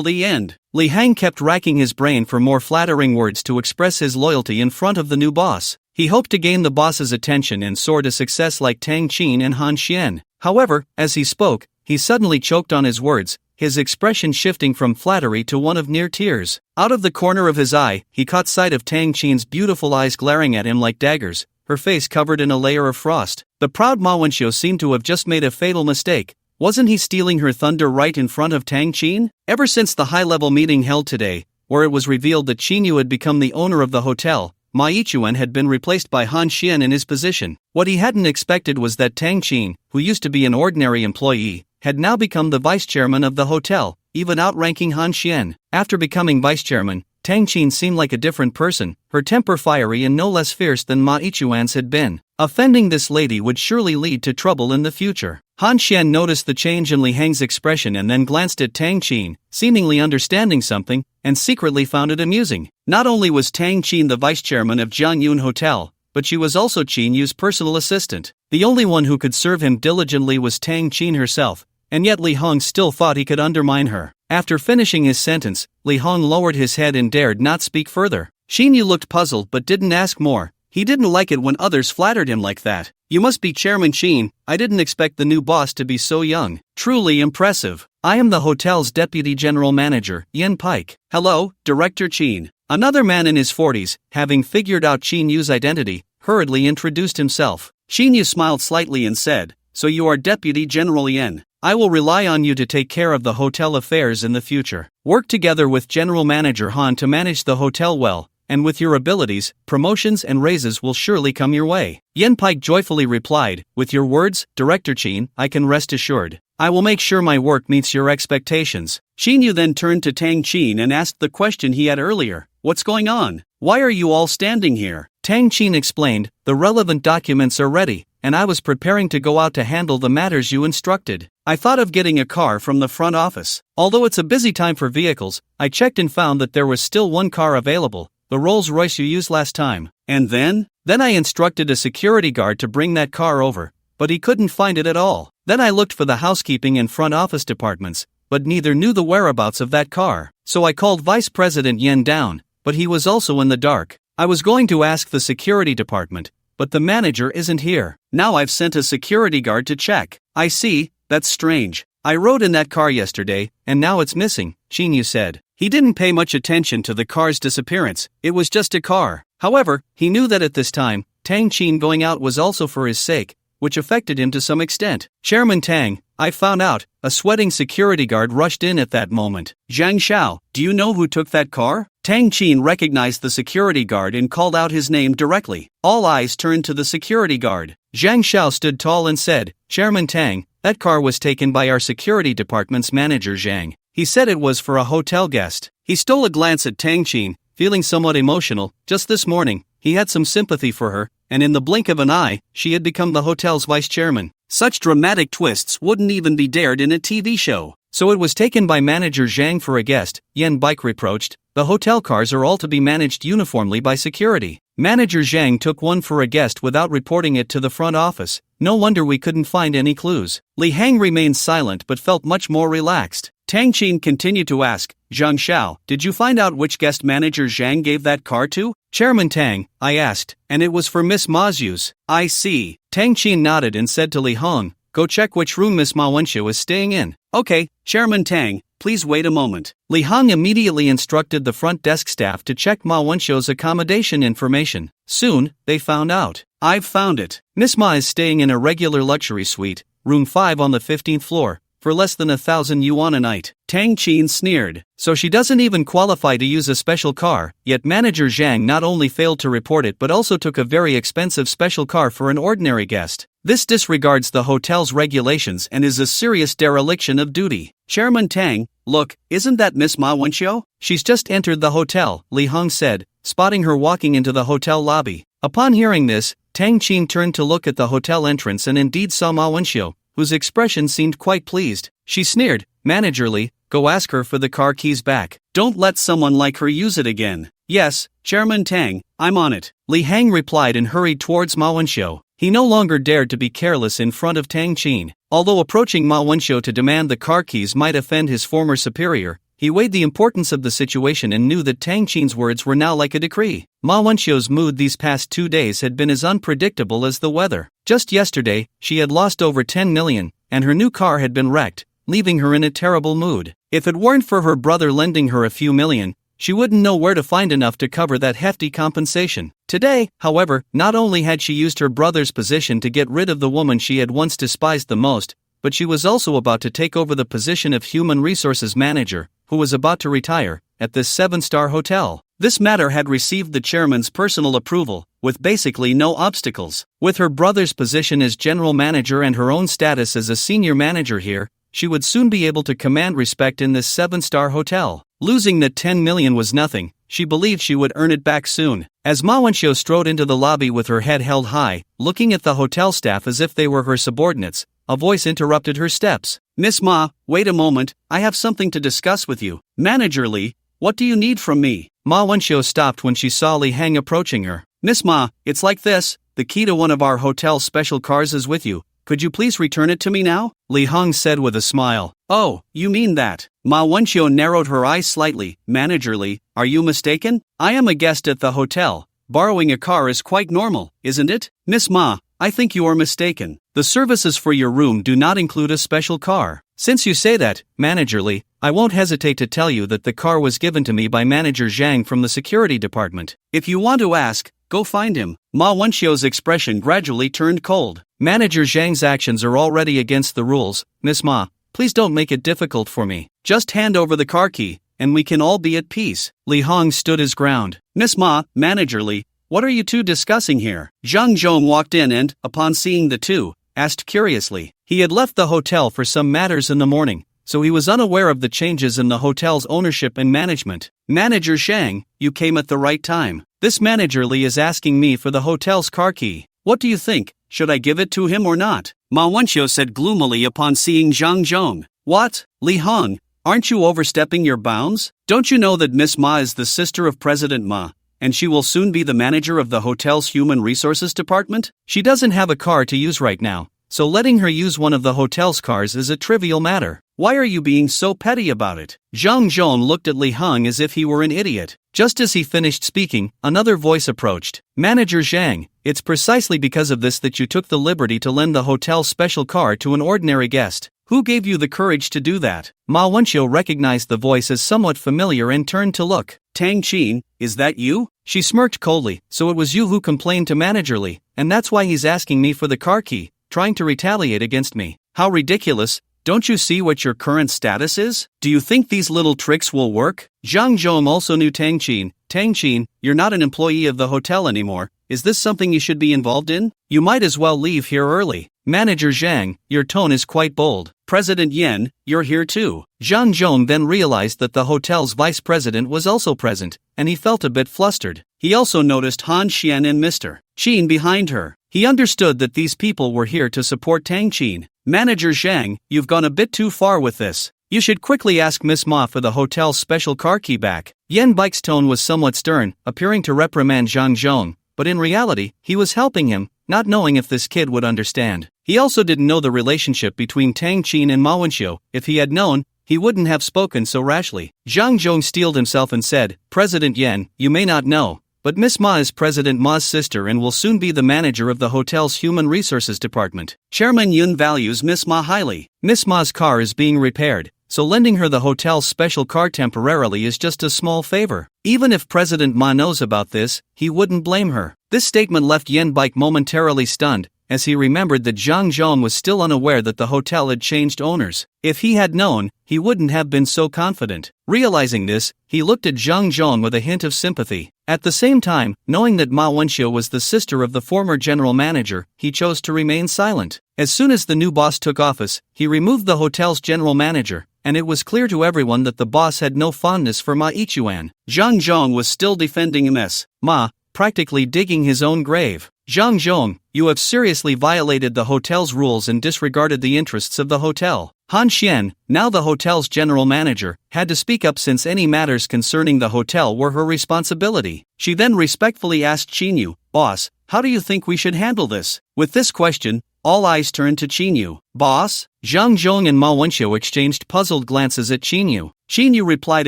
the end. Li Hang kept racking his brain for more flattering words to express his loyalty in front of the new boss. He hoped to gain the boss's attention and soar to success like Tang Qin and Han Xian. However, as he spoke, he suddenly choked on his words, his expression shifting from flattery to one of near tears. Out of the corner of his eye, he caught sight of Tang Qin's beautiful eyes glaring at him like daggers, her face covered in a layer of frost. The proud Ma Wenxiu seemed to have just made a fatal mistake. Wasn't he stealing her thunder right in front of Tang Qin? Ever since the high-level meeting held today, where it was revealed that Qin Yu had become the owner of the hotel, Ma Yichuan had been replaced by Han Xian in his position. What he hadn't expected was that Tang Qin, who used to be an ordinary employee, had now become the vice-chairman of the hotel, even outranking Han Xian. After becoming vice-chairman, Tang Qin seemed like a different person, her temper fiery and no less fierce than Ma Yichuan's had been. Offending this lady would surely lead to trouble in the future. Han Xian noticed the change in Li Hang's expression and then glanced at Tang Qin, seemingly understanding something, and secretly found it amusing. Not only was Tang Qin the vice-chairman of Jiangyun Hotel, but she was also Qin Yu's personal assistant. The only one who could serve him diligently was Tang Qin herself, and yet Li Hong still thought he could undermine her. After finishing his sentence, Li Hong lowered his head and dared not speak further. Qin Yu looked puzzled but didn't ask more. He didn't like it when others flattered him like that. You must be Chairman Qin. I didn't expect the new boss to be so young. Truly impressive. I am the hotel's deputy general manager, Yen Pike. Hello, Director Qin. Another man in his 40s, having figured out Qin Yu's identity, hurriedly introduced himself. Qin Yu smiled slightly and said, So you are Deputy General Yen. I will rely on you to take care of the hotel affairs in the future. Work together with General Manager Han to manage the hotel well, and with your abilities, promotions and raises will surely come your way. Yen Pike joyfully replied, With your words, Director Qin, I can rest assured. I will make sure my work meets your expectations. Qin Yu then turned to Tang Qin and asked the question he had earlier. What's going on? Why are you all standing here? Tang Qin explained, The relevant documents are ready, and I was preparing to go out to handle the matters you instructed. I thought of getting a car from the front office. Although it's a busy time for vehicles, I checked and found that there was still one car available, the Rolls-Royce you used last time. And then I instructed a security guard to bring that car over, but he couldn't find it at all. Then I looked for the housekeeping and front office departments, but neither knew the whereabouts of that car. So I called Vice President Yen down, but he was also in the dark. I was going to ask the security department, but the manager isn't here. Now I've sent a security guard to check. I see, that's strange. I rode in that car yesterday, and now it's missing, Qin Yu said. He didn't pay much attention to the car's disappearance, it was just a car. However, he knew that at this time, Tang Qin going out was also for his sake, which affected him to some extent. Chairman Tang, I found out. A sweating security guard rushed in at that moment. Zhang Xiao, do you know who took that car? Tang Qin recognized the security guard and called out his name directly. All eyes turned to the security guard. Zhang Xiao stood tall and said, Chairman Tang, that car was taken by our security department's manager Zhang. He said it was for a hotel guest. He stole a glance at Tang Qin, feeling somewhat emotional. Just this morning, he had some sympathy for her, and in the blink of an eye, she had become the hotel's vice chairman. Such dramatic twists wouldn't even be dared in a TV show. So it was taken by manager Zhang for a guest, Yen Bike reproached. The hotel cars are all to be managed uniformly by security. Manager Zhang took one for a guest without reporting it to the front office. No wonder we couldn't find any clues. Li Hang remained silent but felt much more relaxed. Tang Qin continued to ask, Zhang Xiao, did you find out which guest manager Zhang gave that car to? Chairman Tang, I asked, and it was for Miss Ma's use. I see. Tang Qin nodded and said to Li Hong, go check which room Miss Ma Wenxiu is staying in. Okay, Chairman Tang, please wait a moment. Li Hong immediately instructed the front desk staff to check Ma Wenxiu's accommodation information. Soon, they found out. I've found it. Miss Ma is staying in a regular luxury suite, room 5 on the 15th floor, for less than 1,000 yuan a night. Tang Qin sneered. So she doesn't even qualify to use a special car, yet manager Zhang not only failed to report it but also took a very expensive special car for an ordinary guest. This disregards the hotel's regulations and is a serious dereliction of duty. Chairman Tang, look, isn't that Miss Ma Wenxiu? She's just entered the hotel, Li Hong said, spotting her walking into the hotel lobby. Upon hearing this, Tang Qin turned to look at the hotel entrance and indeed saw Ma Wenxiu, whose expression seemed quite pleased. She sneered, managerly, go ask her for the car keys back. Don't let someone like her use it again. Yes, Chairman Tang, I'm on it. Li Hang replied and hurried towards Ma Wenxiu. He no longer dared to be careless in front of Tang Qin. Although approaching Ma Wenxiu to demand the car keys might offend his former superior, he weighed the importance of the situation and knew that Tang Qin's words were now like a decree. Ma Wenxiu's mood these past 2 days had been as unpredictable as the weather. Just yesterday, she had lost over 10 million, and her new car had been wrecked, leaving her in a terrible mood. If it weren't for her brother lending her a few million, she wouldn't know where to find enough to cover that hefty compensation. Today, however, not only had she used her brother's position to get rid of the woman she had once despised the most, but she was also about to take over the position of human resources manager, who was about to retire, at this 7-star hotel. This matter had received the chairman's personal approval, with basically no obstacles. With her brother's position as general manager and her own status as a senior manager here, she would soon be able to command respect in this 7-star hotel. Losing that 10 million was nothing, she believed she would earn it back soon. As Ma Wenxiu strode into the lobby with her head held high, looking at the hotel staff as if they were her subordinates, a voice interrupted her steps. Miss Ma, wait a moment, I have something to discuss with you. Manager Li, what do you need from me? Ma Wenxiu stopped when she saw Li Hang approaching her. Miss Ma, it's like this, the key to one of our hotel special cars is with you. Could you please return it to me now? Li Hong said with a smile. Oh, you mean that? Ma Wenxiu narrowed her eyes slightly. Managerly, are you mistaken? I am a guest at the hotel. Borrowing a car is quite normal, isn't it? Miss Ma, I think you are mistaken. The services for your room do not include a special car. Since you say that, managerly, I won't hesitate to tell you that the car was given to me by Manager Zhang from the security department. If you want to ask, go find him. Ma Wenxiu's expression gradually turned cold. Manager Zhang's actions are already against the rules. Miss Ma, please don't make it difficult for me. Just hand over the car key, and we can all be at peace. Li Hong stood his ground. Miss Ma, managerly, what are you two discussing here? Zhang Zhong walked in and, upon seeing the two, asked curiously. He had left the hotel for some matters in the morning, so he was unaware of the changes in the hotel's ownership and management. Manager Zhang, you came at the right time. This manager Li is asking me for the hotel's car key. What do you think? Should I give it to him or not? Ma Wenxiu said gloomily upon seeing Zhang Zhong. What? Li Hong, aren't you overstepping your bounds? Don't you know that Miss Ma is the sister of President Ma, and she will soon be the manager of the hotel's human resources department? She doesn't have a car to use right now, so letting her use one of the hotel's cars is a trivial matter. Why are you being so petty about it? Zhang Zhong looked at Li Hong as if he were an idiot. Just as he finished speaking, another voice approached. Manager Zhang, it's precisely because of this that you took the liberty to lend the hotel's special car to an ordinary guest. Who gave you the courage to do that? Ma Wenxiu recognized the voice as somewhat familiar and turned to look. Tang Qin, is that you? She smirked coldly. So it was you who complained to Manager Li, and that's why he's asking me for the car key, trying to retaliate against me. How ridiculous. Don't you see what your current status is? Do you think these little tricks will work? Zhang Zhong also knew Tang Qin. Tang Qin, you're not an employee of the hotel anymore. Is this something you should be involved in? You might as well leave here early. Manager Zhang, your tone is quite bold. President Yen, you're here too. Zhang Zhong then realized that the hotel's vice president was also present, and he felt a bit flustered. He also noticed Han Xian and Mr. Qin behind her. He understood that these people were here to support Tang Qin. Manager Zhang, you've gone a bit too far with this. You should quickly ask Miss Ma for the hotel's special car key back. Yen Bike's tone was somewhat stern, appearing to reprimand Zhang Zhong, but in reality, he was helping him, not knowing if this kid would understand. He also didn't know the relationship between Tang Qin and Ma Wenxiu. If he had known, he wouldn't have spoken so rashly. Zhang Zhong steeled himself and said, President Yen, you may not know, but Miss Ma is President Ma's sister and will soon be the manager of the hotel's human resources department. Chairman Yun values Miss Ma highly. Miss Ma's car is being repaired, so lending her the hotel's special car temporarily is just a small favor. Even if President Ma knows about this, he wouldn't blame her. This statement left Yen Bike momentarily stunned, as he remembered that Zhang Zhong was still unaware that the hotel had changed owners. If he had known, he wouldn't have been so confident. Realizing this, he looked at Zhang Zhong with a hint of sympathy. At the same time, knowing that Ma Wenxiu was the sister of the former general manager, he chose to remain silent. As soon as the new boss took office, he removed the hotel's general manager, and it was clear to everyone that the boss had no fondness for Ma Ichuan. Zhang Zhong was still defending Miss Ma, practically digging his own grave. Zhang Zhong, you have seriously violated the hotel's rules and disregarded the interests of the hotel. Han Xian, now the hotel's general manager, had to speak up since any matters concerning the hotel were her responsibility. She then respectfully asked Qinyu, Boss, how do you think we should handle this? With this question, all eyes turned to Qinyu. Boss? Zhang Zhong and Ma Wenxiu exchanged puzzled glances at Qinyu. Qinyu replied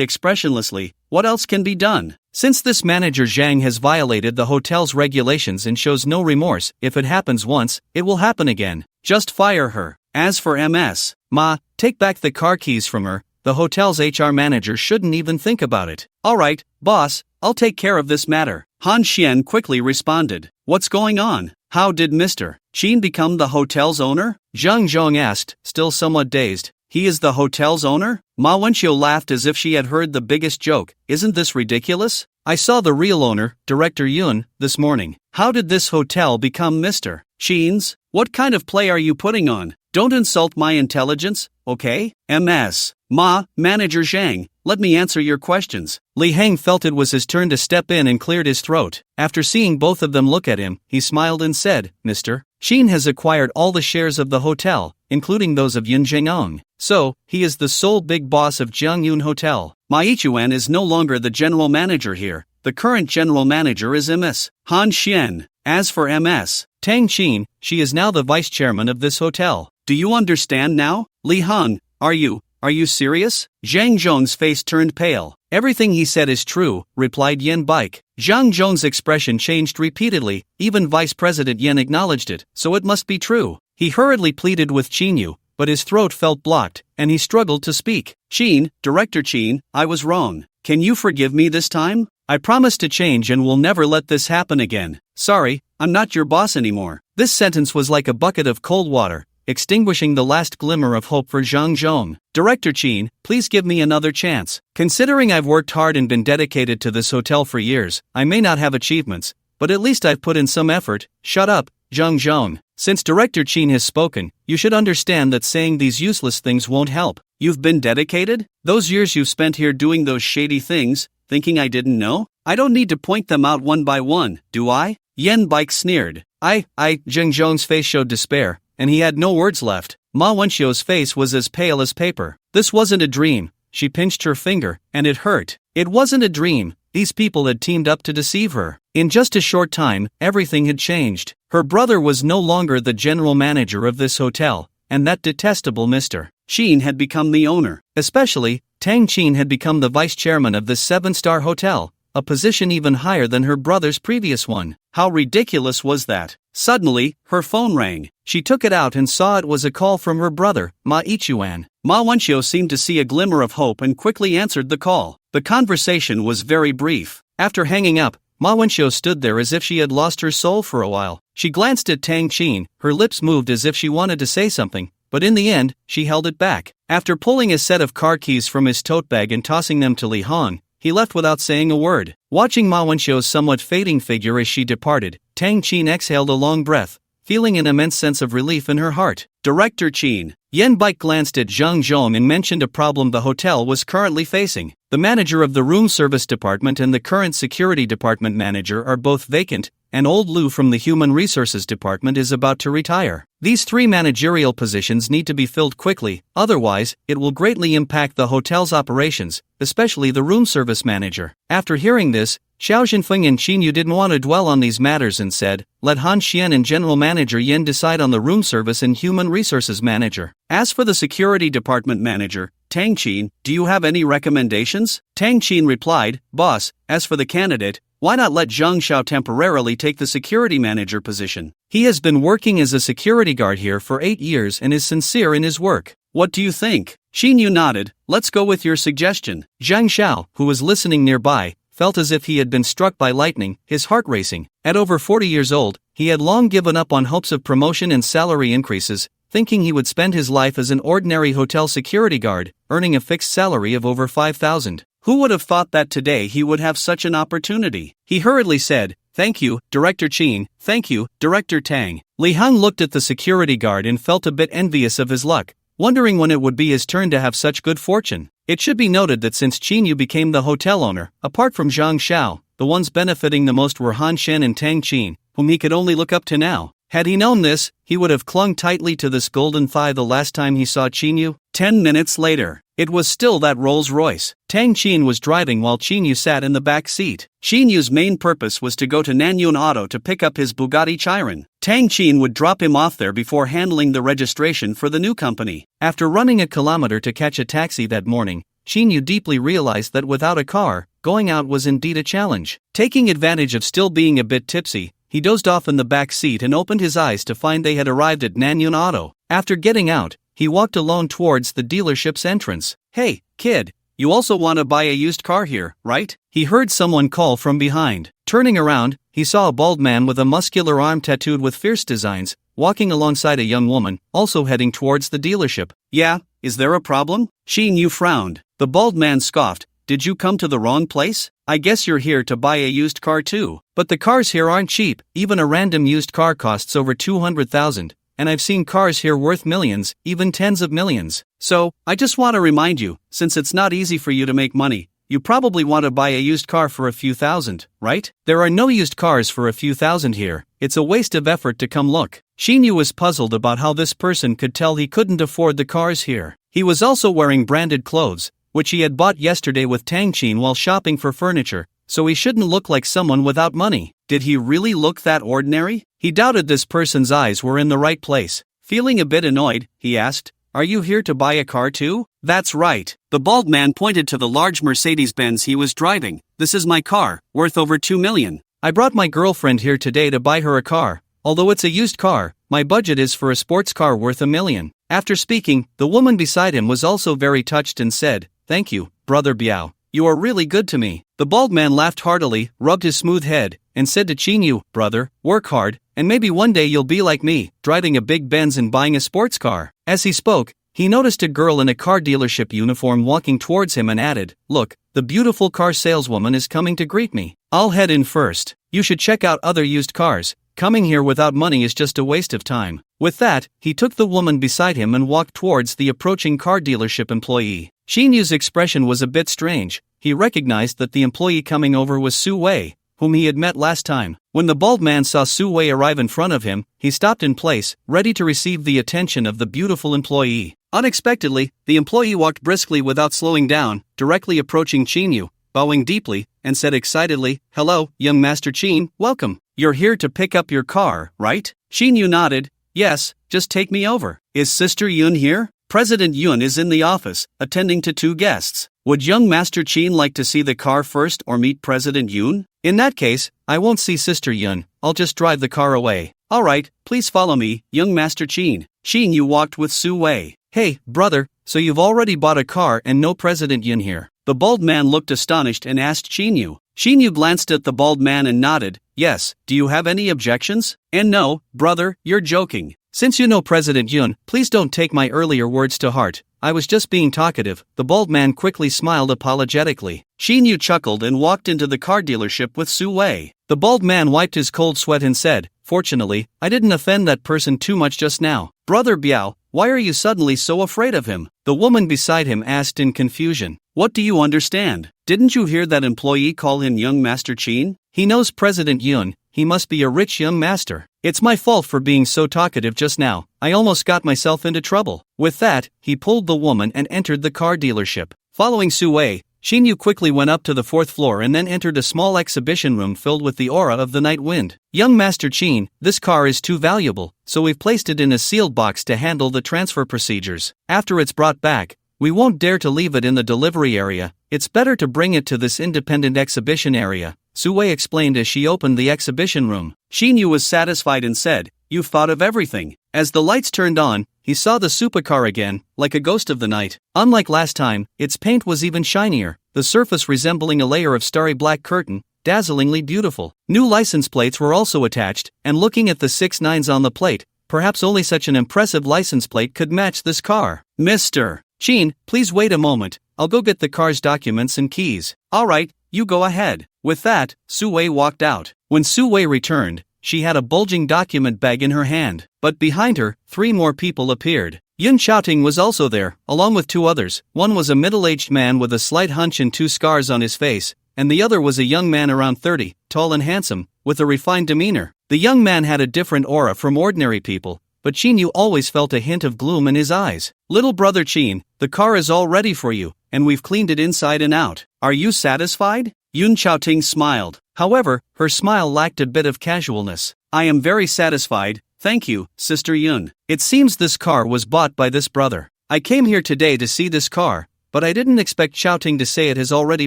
expressionlessly, What else can be done? Since this manager Zhang has violated the hotel's regulations and shows no remorse, if it happens once, it will happen again. Just fire her. As for Ms. Ma, take back the car keys from her. The hotel's HR manager shouldn't even think about it. Alright, boss, I'll take care of this matter. Han Xian quickly responded. What's going on? How did Mr. Qin become the hotel's owner? Zhang Zhong asked, still somewhat dazed. He is the hotel's owner? Ma Wenxiu laughed as if she had heard the biggest joke. Isn't this ridiculous? I saw the real owner, Director Yun, this morning. How did this hotel become Mr. Qin's? What kind of play are you putting on? Don't insult my intelligence, okay? Ms. Ma, Manager Zhang, let me answer your questions. Li Heng felt it was his turn to step in and cleared his throat. After seeing both of them look at him, he smiled and said, Mr. Qin has acquired all the shares of the hotel, including those of Yun Zhengong. So, he is the sole big boss of Jiangyun Hotel. Ma Ichuan is no longer the general manager here, the current general manager is MS Han Xian. As for MS Tang Qin, she is now the vice chairman of this hotel. Do you understand now? Li Hong, are you serious? Zhang Zhong's face turned pale. Everything he said is true, replied Yen Bike. Zhang Zhong's expression changed repeatedly, even Vice President Yen acknowledged it, so it must be true. He hurriedly pleaded with Qinyu, but his throat felt blocked, and he struggled to speak. Qin, Director Qin, I was wrong. Can you forgive me this time? I promise to change and will never let this happen again. Sorry, I'm not your boss anymore. This sentence was like a bucket of cold water, extinguishing the last glimmer of hope for Zhang Zhong. Director Qin, please give me another chance. Considering I've worked hard and been dedicated to this hotel for years, I may not have achievements, but at least I've put in some effort. Shut up, Zhang Zhong. Since Director Qin has spoken, you should understand that saying these useless things won't help. You've been dedicated? Those years you've spent here doing those shady things, thinking I didn't know? I don't need to point them out one by one, do I? Yen Bike sneered. Zhang Zhong's face showed despair, and he had no words left. Ma Wenxiu's face was as pale as paper. This wasn't a dream. She pinched her finger, and it hurt. It wasn't a dream. These people had teamed up to deceive her. In just a short time, everything had changed. Her brother was no longer the general manager of this hotel, and that detestable Mr. Qin had become the owner. Especially, Tang Qin had become the vice chairman of this 7-star hotel, a position even higher than her brother's previous one. How ridiculous was that? Suddenly, her phone rang. She took it out and saw it was a call from her brother, Ma Ichuan. Ma Wenxiu seemed to see a glimmer of hope and quickly answered the call. The conversation was very brief. After hanging up, Ma Wenxiu stood there as if she had lost her soul for a while. She glanced at Tang Qin, her lips moved as if she wanted to say something, but in the end, she held it back. After pulling a set of car keys from his tote bag and tossing them to Li Hong, he left without saying a word. Watching Ma Wenxiu's somewhat fading figure as she departed, Tang Qin exhaled a long breath, feeling an immense sense of relief in her heart. Director Qin. Yen Bike glanced at Zhang Zhong and mentioned a problem the hotel was currently facing. The manager of the room service department and the current security department manager are both vacant, and old Lu from the human resources department is about to retire. These 3 managerial positions need to be filled quickly, otherwise, it will greatly impact the hotel's operations, especially the room service manager. After hearing this, Xiao Zhenfeng and Qinyu didn't want to dwell on these matters and said, let Han Xian and General Manager Yen decide on the room service and human resources manager. As for the security department manager, Tang Qin, do you have any recommendations? Tang Qin replied, Boss, as for the candidate, why not let Zhang Xiao temporarily take the security manager position? He has been working as a security guard here for 8 years and is sincere in his work. What do you think? Qinyu nodded. Let's go with your suggestion. Zhang Xiao, who was listening nearby, felt as if he had been struck by lightning, his heart racing. At over 40 years old, he had long given up on hopes of promotion and salary increases, thinking he would spend his life as an ordinary hotel security guard, earning a fixed salary of over 5,000. Who would have thought that today he would have such an opportunity? He hurriedly said, Thank you, Director Qin. Thank you, Director Tang. Li Hong looked at the security guard and felt a bit envious of his luck, wondering when it would be his turn to have such good fortune. It should be noted that since Qinyu became the hotel owner, apart from Zhang Xiao, the ones benefiting the most were Han Shen and Tang Qin, whom he could only look up to now. Had he known this, he would have clung tightly to this golden thigh the last time he saw Qinyu. 10 minutes later, it was still that Rolls-Royce. Tang Qin was driving while Qinyu sat in the back seat. Qinyu's main purpose was to go to Nanyun Auto to pick up his Bugatti Chiron. Tang Qin would drop him off there before handling the registration for the new company. After running a kilometer to catch a taxi that morning, Qinyu deeply realized that without a car, going out was indeed a challenge. Taking advantage of still being a bit tipsy, he dozed off in the back seat and opened his eyes to find they had arrived at Nanyun Auto. After getting out, he walked alone towards the dealership's entrance. Hey, kid, you also want to buy a used car here, right? He heard someone call from behind. Turning around, he saw a bald man with a muscular arm tattooed with fierce designs, walking alongside a young woman, also heading towards the dealership. Yeah, is there a problem? Yu frowned. The bald man scoffed. Did you come to the wrong place? I guess you're here to buy a used car too. But the cars here aren't cheap. Even a random used car costs over 200,000, and I've seen cars here worth millions, even tens of millions. So, I just want to remind you, since it's not easy for you to make money, you probably want to buy a used car for a few thousand, right? There are no used cars for a few thousand here. It's a waste of effort to come look. Qinyu was puzzled about how this person could tell he couldn't afford the cars here. He was also wearing branded clothes, which he had bought yesterday with Tang Qin while shopping for furniture, so he shouldn't look like someone without money. Did he really look that ordinary? He doubted this person's eyes were in the right place. Feeling a bit annoyed, he asked, "Are you here to buy a car too?" "That's right." The bald man pointed to the large Mercedes-Benz he was driving. "This is my car, worth over 2 million. I brought my girlfriend here today to buy her a car. Although it's a used car, my budget is for a sports car worth $1 million. After speaking, the woman beside him was also very touched and said, "Thank you, Brother Biao. You are really good to me." The bald man laughed heartily, rubbed his smooth head, and said to Chinyu, "Brother, work hard, and maybe one day you'll be like me, driving a big Benz and buying a sports car." As he spoke, he noticed a girl in a car dealership uniform walking towards him and added, "Look, the beautiful car saleswoman is coming to greet me. I'll head in first. You should check out other used cars. Coming here without money is just a waste of time." With that, he took the woman beside him and walked towards the approaching car dealership employee. Shinyu's expression was a bit strange. He recognized that the employee coming over was Su Wei, whom he had met last time. When the bald man saw Su Wei arrive in front of him, he stopped in place, ready to receive the attention of the beautiful employee. Unexpectedly, the employee walked briskly without slowing down, directly approaching Chinyu, bowing deeply, and said excitedly, "Hello, young Master Chin, welcome. You're here to pick up your car, right?" Chinyu nodded. "Yes, just take me over." "Is Sister Yun here?" "President Yun is in the office, attending to 2 guests. Would young Master Chin like to see the car first or meet President Yun?" "In that case, I won't see Sister Yun, I'll just drive the car away." "Alright, please follow me, young Master Chin." Chinyu walked with Su Wei. "Hey, brother, so you've already bought a car and no President Yun here?" The bald man looked astonished and asked Chinyu. Chinyu glanced at the bald man and nodded. "Yes, do you have any objections?" "And no, brother, you're joking. Since you know President Yun, please don't take my earlier words to heart. I was just being talkative." The bald man quickly smiled apologetically. Chinyu chuckled and walked into the car dealership with Su Wei. The bald man wiped his cold sweat and said, "Fortunately, I didn't offend that person too much just now." "Brother Biao, why are you suddenly so afraid of him?" the woman beside him asked in confusion. "What do you understand? Didn't you hear that employee call him young Master Chin? He knows President Yun, he must be a rich young master. It's my fault for being so talkative just now, I almost got myself into trouble." With that, he pulled the woman and entered the car dealership. Following Su Wei, Chinyu quickly went up to the 4th floor and then entered a small exhibition room filled with the aura of the night wind. "Young Master Chin, this car is too valuable, so we've placed it in a sealed box to handle the transfer procedures. After it's brought back, we won't dare to leave it in the delivery area. It's better to bring it to this independent exhibition area," Su Wei explained as she opened the exhibition room. Chinyu was satisfied and said, "You've thought of everything." As the lights turned on, he saw the supercar again, like a ghost of the night. Unlike last time, its paint was even shinier, the surface resembling a layer of starry black curtain, dazzlingly beautiful. New license plates were also attached, and looking at the 6 nines on the plate, perhaps only such an impressive license plate could match this car. "Mr. Chin, please wait a moment, I'll go get the car's documents and keys." "Alright, you go ahead." With that, Su Wei walked out. When Su Wei returned, she had a bulging document bag in her hand, but behind her, 3 more people appeared. Yun Xiaoting was also there, along with 2 others. One was a middle-aged man with a slight hunch and 2 scars on his face, and the other was a young man around 30, tall and handsome, with a refined demeanor. The young man had a different aura from ordinary people, but Chinyu always felt a hint of gloom in his eyes. "Little brother Chin, the car is all ready for you, and we've cleaned it inside and out. Are you satisfied?" Yun Xiaoting smiled. However, her smile lacked a bit of casualness. "I am very satisfied, thank you, Sister Yun. It seems this car was bought by this brother. I came here today to see this car, but I didn't expect Xiaoting to say it has already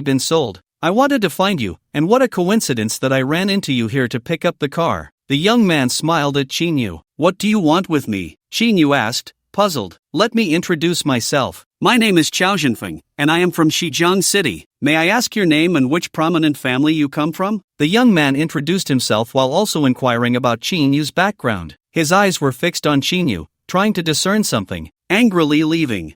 been sold. I wanted to find you, and what a coincidence that I ran into you here to pick up the car." The young man smiled at Chinyu. "What do you want with me?" Chinyu asked, puzzled. "Let me introduce myself. My name is Chao Zhenfeng, and I am from Shijiang City. May I ask your name and which prominent family you come from?" The young man introduced himself while also inquiring about Chinyu's background. His eyes were fixed on Chinyu, trying to discern something. Angrily leaving.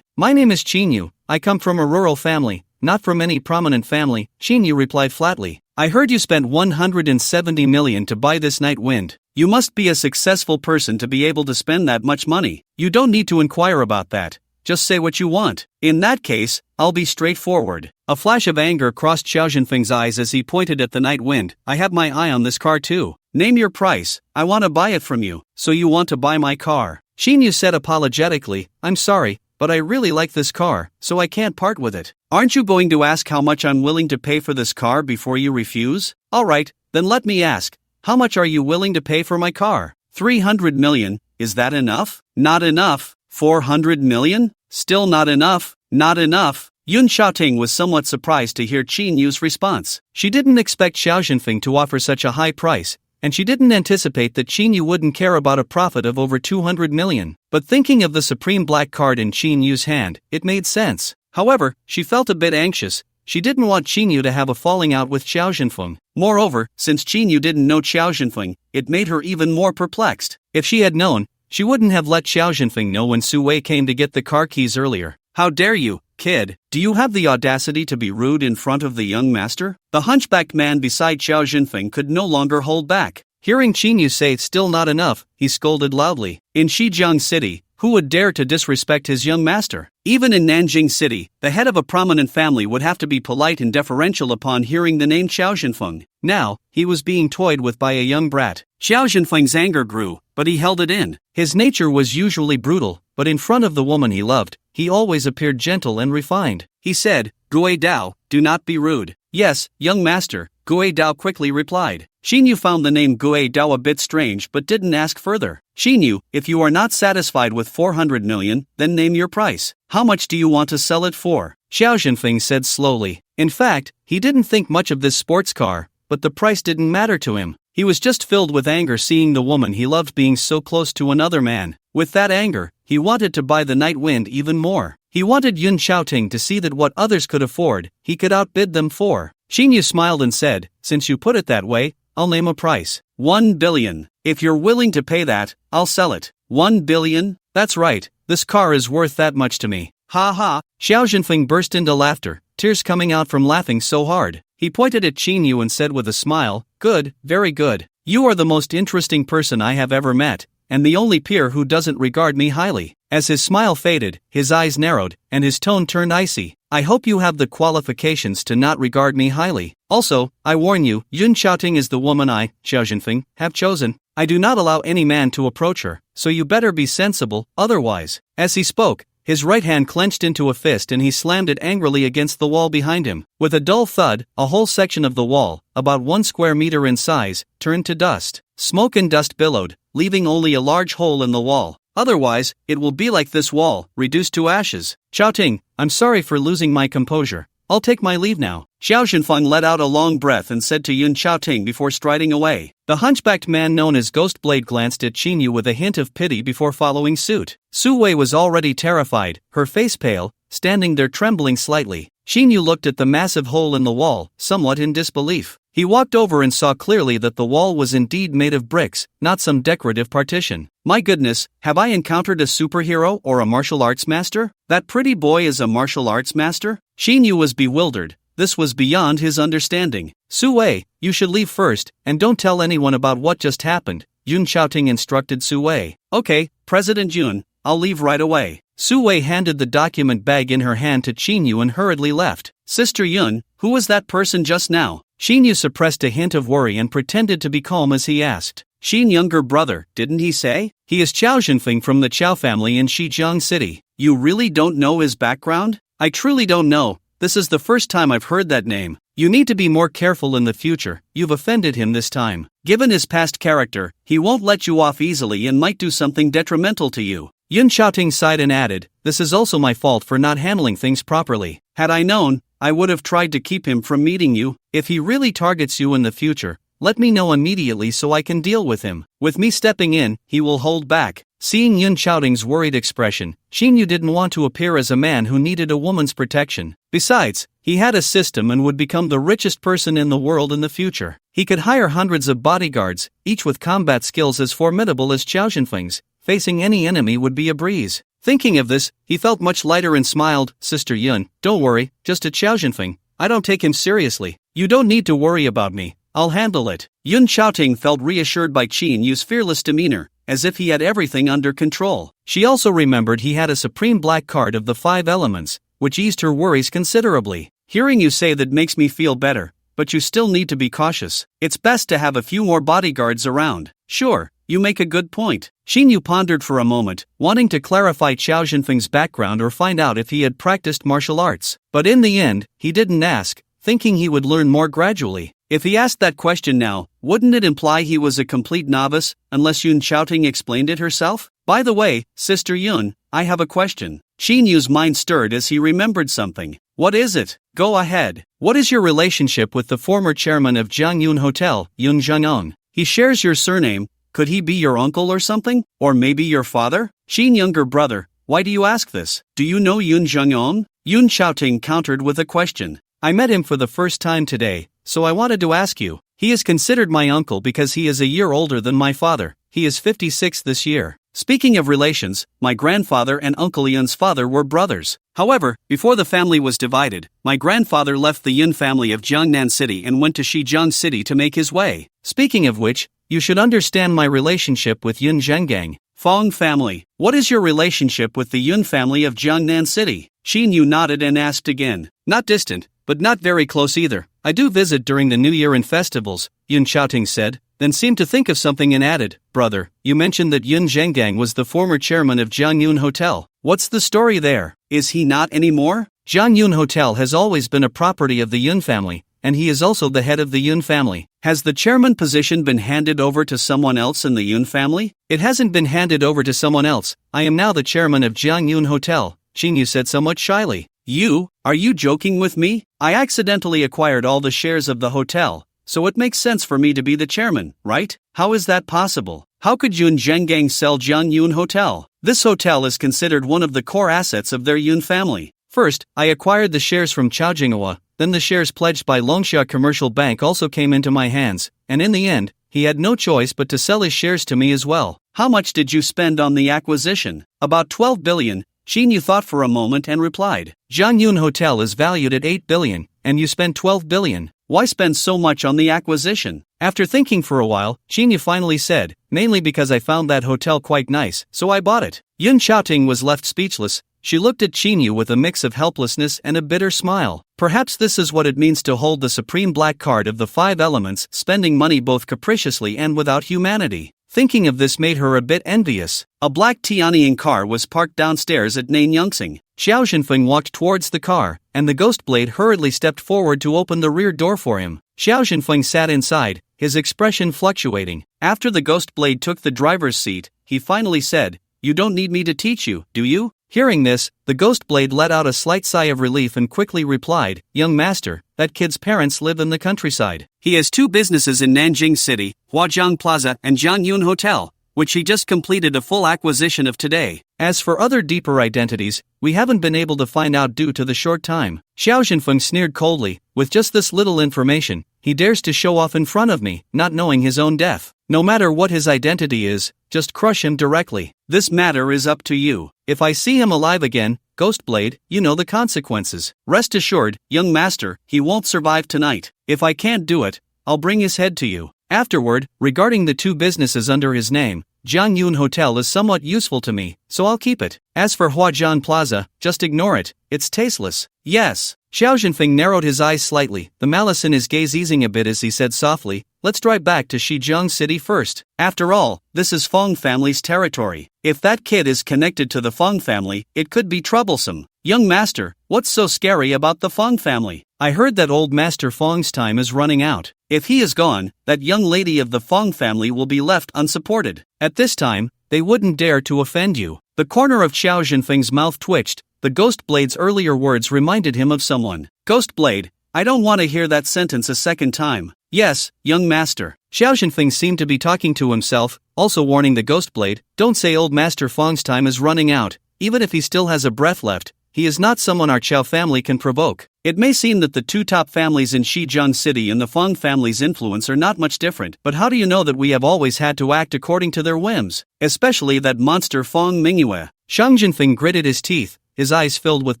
"My name is Chinyu, I come from a rural family, not from any prominent family," Chinyu replied flatly. "I heard you spent 170 million to buy this night wind. You must be a successful person to be able to spend that much money. You don't need to inquire about that. Just say what you want. In that case, I'll be straightforward." A flash of anger crossed Xiao Zhenfeng's eyes as he pointed at the night wind. "I have my eye on this car too. Name your price, I want to buy it from you." "So you want to buy my car?" Chinyu said apologetically. "I'm sorry, but I really like this car, so I can't part with it." Aren't you going to ask how much I'm willing to pay for this car before you refuse? Alright, then let me ask. How much are you willing to pay for my car? 300 million, is that enough? Not enough. 400 million? Still not enough. Not enough. Yun Xiaoting was somewhat surprised to hear Qin Yu's response. She didn't expect Xiao Zhenfeng to offer such a high price, and she didn't anticipate that Qin Yu wouldn't care about a profit of over 200 million. But thinking of the supreme black card in Qin Yu's hand, it made sense. However, she felt a bit anxious. She didn't want Qin Yu to have a falling out with Xiao Zhenfeng. Moreover, since Qin Yu didn't know Xiao Zhenfeng, it made her even more perplexed. If she had known, she wouldn't have let Xiao Zhenfeng know when Su Wei came to get the car keys earlier. How dare you, kid? Do you have the audacity to be rude in front of the young master? The hunchbacked man beside Xiao Zhenfeng could no longer hold back. Hearing Qin Yu say still not enough, he scolded loudly. In Shijiang City, who would dare to disrespect his young master? Even in Nanjing City, the head of a prominent family would have to be polite and deferential upon hearing the name Xiao Zhenfeng. Now, he was being toyed with by a young brat. Xiao Zhenfeng's anger grew, but he held it in. His nature was usually brutal, but in front of the woman he loved, he always appeared gentle and refined. He said, "Gui Dao, do not be rude." "Yes, young master," Gui Dao quickly replied. Qin Yu found the name Gui Dao a bit strange but didn't ask further. "Qin Yu, if you are not satisfied with 400 million, then name your price. How much do you want to sell it for?" Xiao Zhenfeng said slowly. In fact, he didn't think much of this sports car, but the price didn't matter to him. He was just filled with anger seeing the woman he loved being so close to another man. With that anger, he wanted to buy the night wind even more. He wanted Yun Xiaoting to see that what others could afford, he could outbid them for. Qin Yu smiled and said, "Since you put it that way, I'll name a price. 1 billion. If you're willing to pay that, I'll sell it." 1 billion? That's right, this car is worth that much to me. Ha ha. Xiao Zhenfeng burst into laughter, tears coming out from laughing so hard. He pointed at Qin Yu and said with a smile, "Good, very good. You are the most interesting person I have ever met, and the only peer who doesn't regard me highly." As his smile faded, his eyes narrowed, and his tone turned icy. "I hope you have the qualifications to not regard me highly. Also, I warn you, Yun Xiaoting is the woman I, Xiao Zhenfeng, have chosen. I do not allow any man to approach her, so you better be sensible, otherwise." As he spoke, his right hand clenched into a fist and he slammed it angrily against the wall behind him. With a dull thud, a whole section of the wall, about 1 square meter in size, turned to dust. Smoke and dust billowed, leaving only a large hole in the wall. "Otherwise, it will be like this wall, reduced to ashes." "Xiaoting, I'm sorry for losing my composure. I'll take my leave now." Xiao Zhenfeng let out a long breath and said to Yun Xiaoting before striding away. The hunchbacked man known as Ghost Blade glanced at Qin Yu with a hint of pity before following suit. Su Wei was already terrified, her face pale, standing there trembling slightly. Qin Yu looked at the massive hole in the wall, somewhat in disbelief. He walked over and saw clearly that the wall was indeed made of bricks, not some decorative partition. "My goodness, have I encountered a superhero or a martial arts master? That pretty boy is a martial arts master?" Qin Yu was bewildered. This was beyond his understanding. "Su Wei, you should leave first, and don't tell anyone about what just happened," Yun Xiaoting instructed Su Wei. "Okay, President Yun, I'll leave right away." Su Wei handed the document bag in her hand to Qin Yu and hurriedly left. "Sister Yun, who was that person just now?" Qin Yu suppressed a hint of worry and pretended to be calm as he asked. "Xin younger brother, didn't he say? He is Xiao Zhenfeng from the Qiao family in Shijiang City." "You really don't know his background?" "I truly don't know. This is the first time I've heard that name. You need to be more careful in the future, you've offended him this time. Given his past character, he won't let you off easily and might do something detrimental to you." Yun Xiaoting sighed and added, "This is also my fault for not handling things properly. Had I known, I would have tried to keep him from meeting you. If he really targets you in the future, let me know immediately so I can deal with him. With me stepping in, he will hold back." Seeing Yun Xiaoting's worried expression, Qin Yu didn't want to appear as a man who needed a woman's protection. Besides, he had a system and would become the richest person in the world in the future. He could hire hundreds of bodyguards, each with combat skills as formidable as Xiao Zhenfeng's. Facing any enemy would be a breeze. Thinking of this, he felt much lighter and smiled. "Sister Yun, don't worry, just a Xiao Zhenfeng. I don't take him seriously. You don't need to worry about me. I'll handle it." Yun Xiaoting felt reassured by Qin Yu's fearless demeanor, as if he had everything under control. She also remembered he had a supreme black card of the 5 elements, which eased her worries considerably. "Hearing you say that makes me feel better, but you still need to be cautious. It's best to have a few more bodyguards around." "Sure, you make a good point. Xinyu pondered for a moment, wanting to clarify Qiao Zhenfeng's background or find out if he had practiced martial arts. But in the end, he didn't ask, thinking he would learn more gradually. If he asked that question now, wouldn't it imply he was a complete novice, unless Yun Qiaoting explained it herself? By the way, Sister Yun, I have a question. Xinyu's mind stirred as he remembered something. What is it? Go ahead. What is your relationship with the former chairman of Jiangyun Hotel, Yun Zhengong? He shares your surname. Could he be your uncle or something? Or maybe your father? Xin younger brother, why do you ask this? Do you know Yun Zhengong? Yun Qiaoting countered with a question. I met him for the first time today, so I wanted to ask you. He is considered my uncle because he is a year older than my father. He is 56 this year. Speaking of relations, my grandfather and Uncle Yun's father were brothers. However, before the family was divided, my grandfather left the Yun family of Jiangnan City and went to Shijiang City to make his way. Speaking of which, you should understand my relationship with Yun Zhengang. Fong family. What is your relationship with the Yun family of Jiangnan City? Xinyu nodded and asked again. Not distant, but not very close either. I do visit during the New Year and festivals, Yun Qiaoting said, then seemed to think of something and added, Brother, you mentioned that Yun Zhengang was the former chairman of Jiangyun Hotel. What's the story there? Is he not anymore? Jiangyun Hotel has always been a property of the Yun family, and he is also the head of the Yun family. Has the chairman position been handed over to someone else in the Yun family? It hasn't been handed over to someone else. I am now the chairman of Jiangyun Hotel, Xinyu said somewhat shyly. You? Are you joking with me? I accidentally acquired all the shares of the hotel, so it makes sense for me to be the chairman, right? How is that possible? How could Yun Zhengang sell Jiangyun Hotel? This hotel is considered one of the core assets of their Yun family. First, I acquired the shares from Chao Jinghua, then the shares pledged by Longxia Commercial Bank also came into my hands, and in the end, he had no choice but to sell his shares to me as well. How much did you spend on the acquisition? About 12 billion. Xinyu thought for a moment and replied. Jiangyun Hotel is valued at 8 billion, and you spent 12 billion. Why spend so much on the acquisition? After thinking for a while, Xinyu finally said, mainly because I found that hotel quite nice, so I bought it. Yun Qiaoting was left speechless. She looked at Xinyu with a mix of helplessness and a bitter smile. Perhaps this is what it means to hold the supreme black card of the 5 elements, spending money both capriciously and without humanity. Thinking of this made her a bit envious. A black Tianying car was parked downstairs at Nanyangxing. Qiao Zhenfeng walked towards the car, and the ghost blade hurriedly stepped forward to open the rear door for him. Qiao Zhenfeng sat inside, his expression fluctuating. After the ghost blade took the driver's seat, he finally said, You don't need me to teach you, do you? Hearing this, the ghost blade let out a slight sigh of relief and quickly replied, Young master, that kid's parents live in the countryside. He has 2 businesses in Nanjing City, Huajiang Plaza and Jiangyun Hotel, which he just completed a full acquisition of today. As for other deeper identities, we haven't been able to find out due to the short time. Xiao Zhenfeng sneered coldly, with just this little information, he dares to show off in front of me, not knowing his own death. No matter what his identity is, just crush him directly. This matter is up to you. If I see him alive again, Ghostblade, you know the consequences. Rest assured, young master, he won't survive tonight. If I can't do it, I'll bring his head to you. Afterward, regarding the 2 businesses under his name, Jiangyun Hotel is somewhat useful to me, so I'll keep it. As for Huajiang Plaza, just ignore it, it's tasteless. Yes. Xiao Zhenfeng narrowed his eyes slightly, the malice in his gaze easing a bit as he said softly, Let's drive back to Shijiang City first. After all, this is Fong family's territory. If that kid is connected to the Fong family, it could be troublesome. Young master, what's so scary about the Fong family? I heard that old Master Fong's time is running out. If he is gone, that young lady of the Fong family will be left unsupported. At this time, they wouldn't dare to offend you. The corner of Xiao Zhenfeng's mouth twitched. The Ghost Blade's earlier words reminded him of someone. Ghost Blade, I don't want to hear that sentence a second time. Yes, young master. Xiao Zhenfeng seemed to be talking to himself, also warning the Ghost Blade, don't say old Master Fong's time is running out. Even if he still has a breath left, he is not someone our Qiao family can provoke. It may seem that the 2 top families in Shijiang City and the Fong family's influence are not much different, but how do you know that we have always had to act according to their whims? Especially that monster Fong Mingyue. Xiao Zhenfeng gritted his teeth, his eyes filled with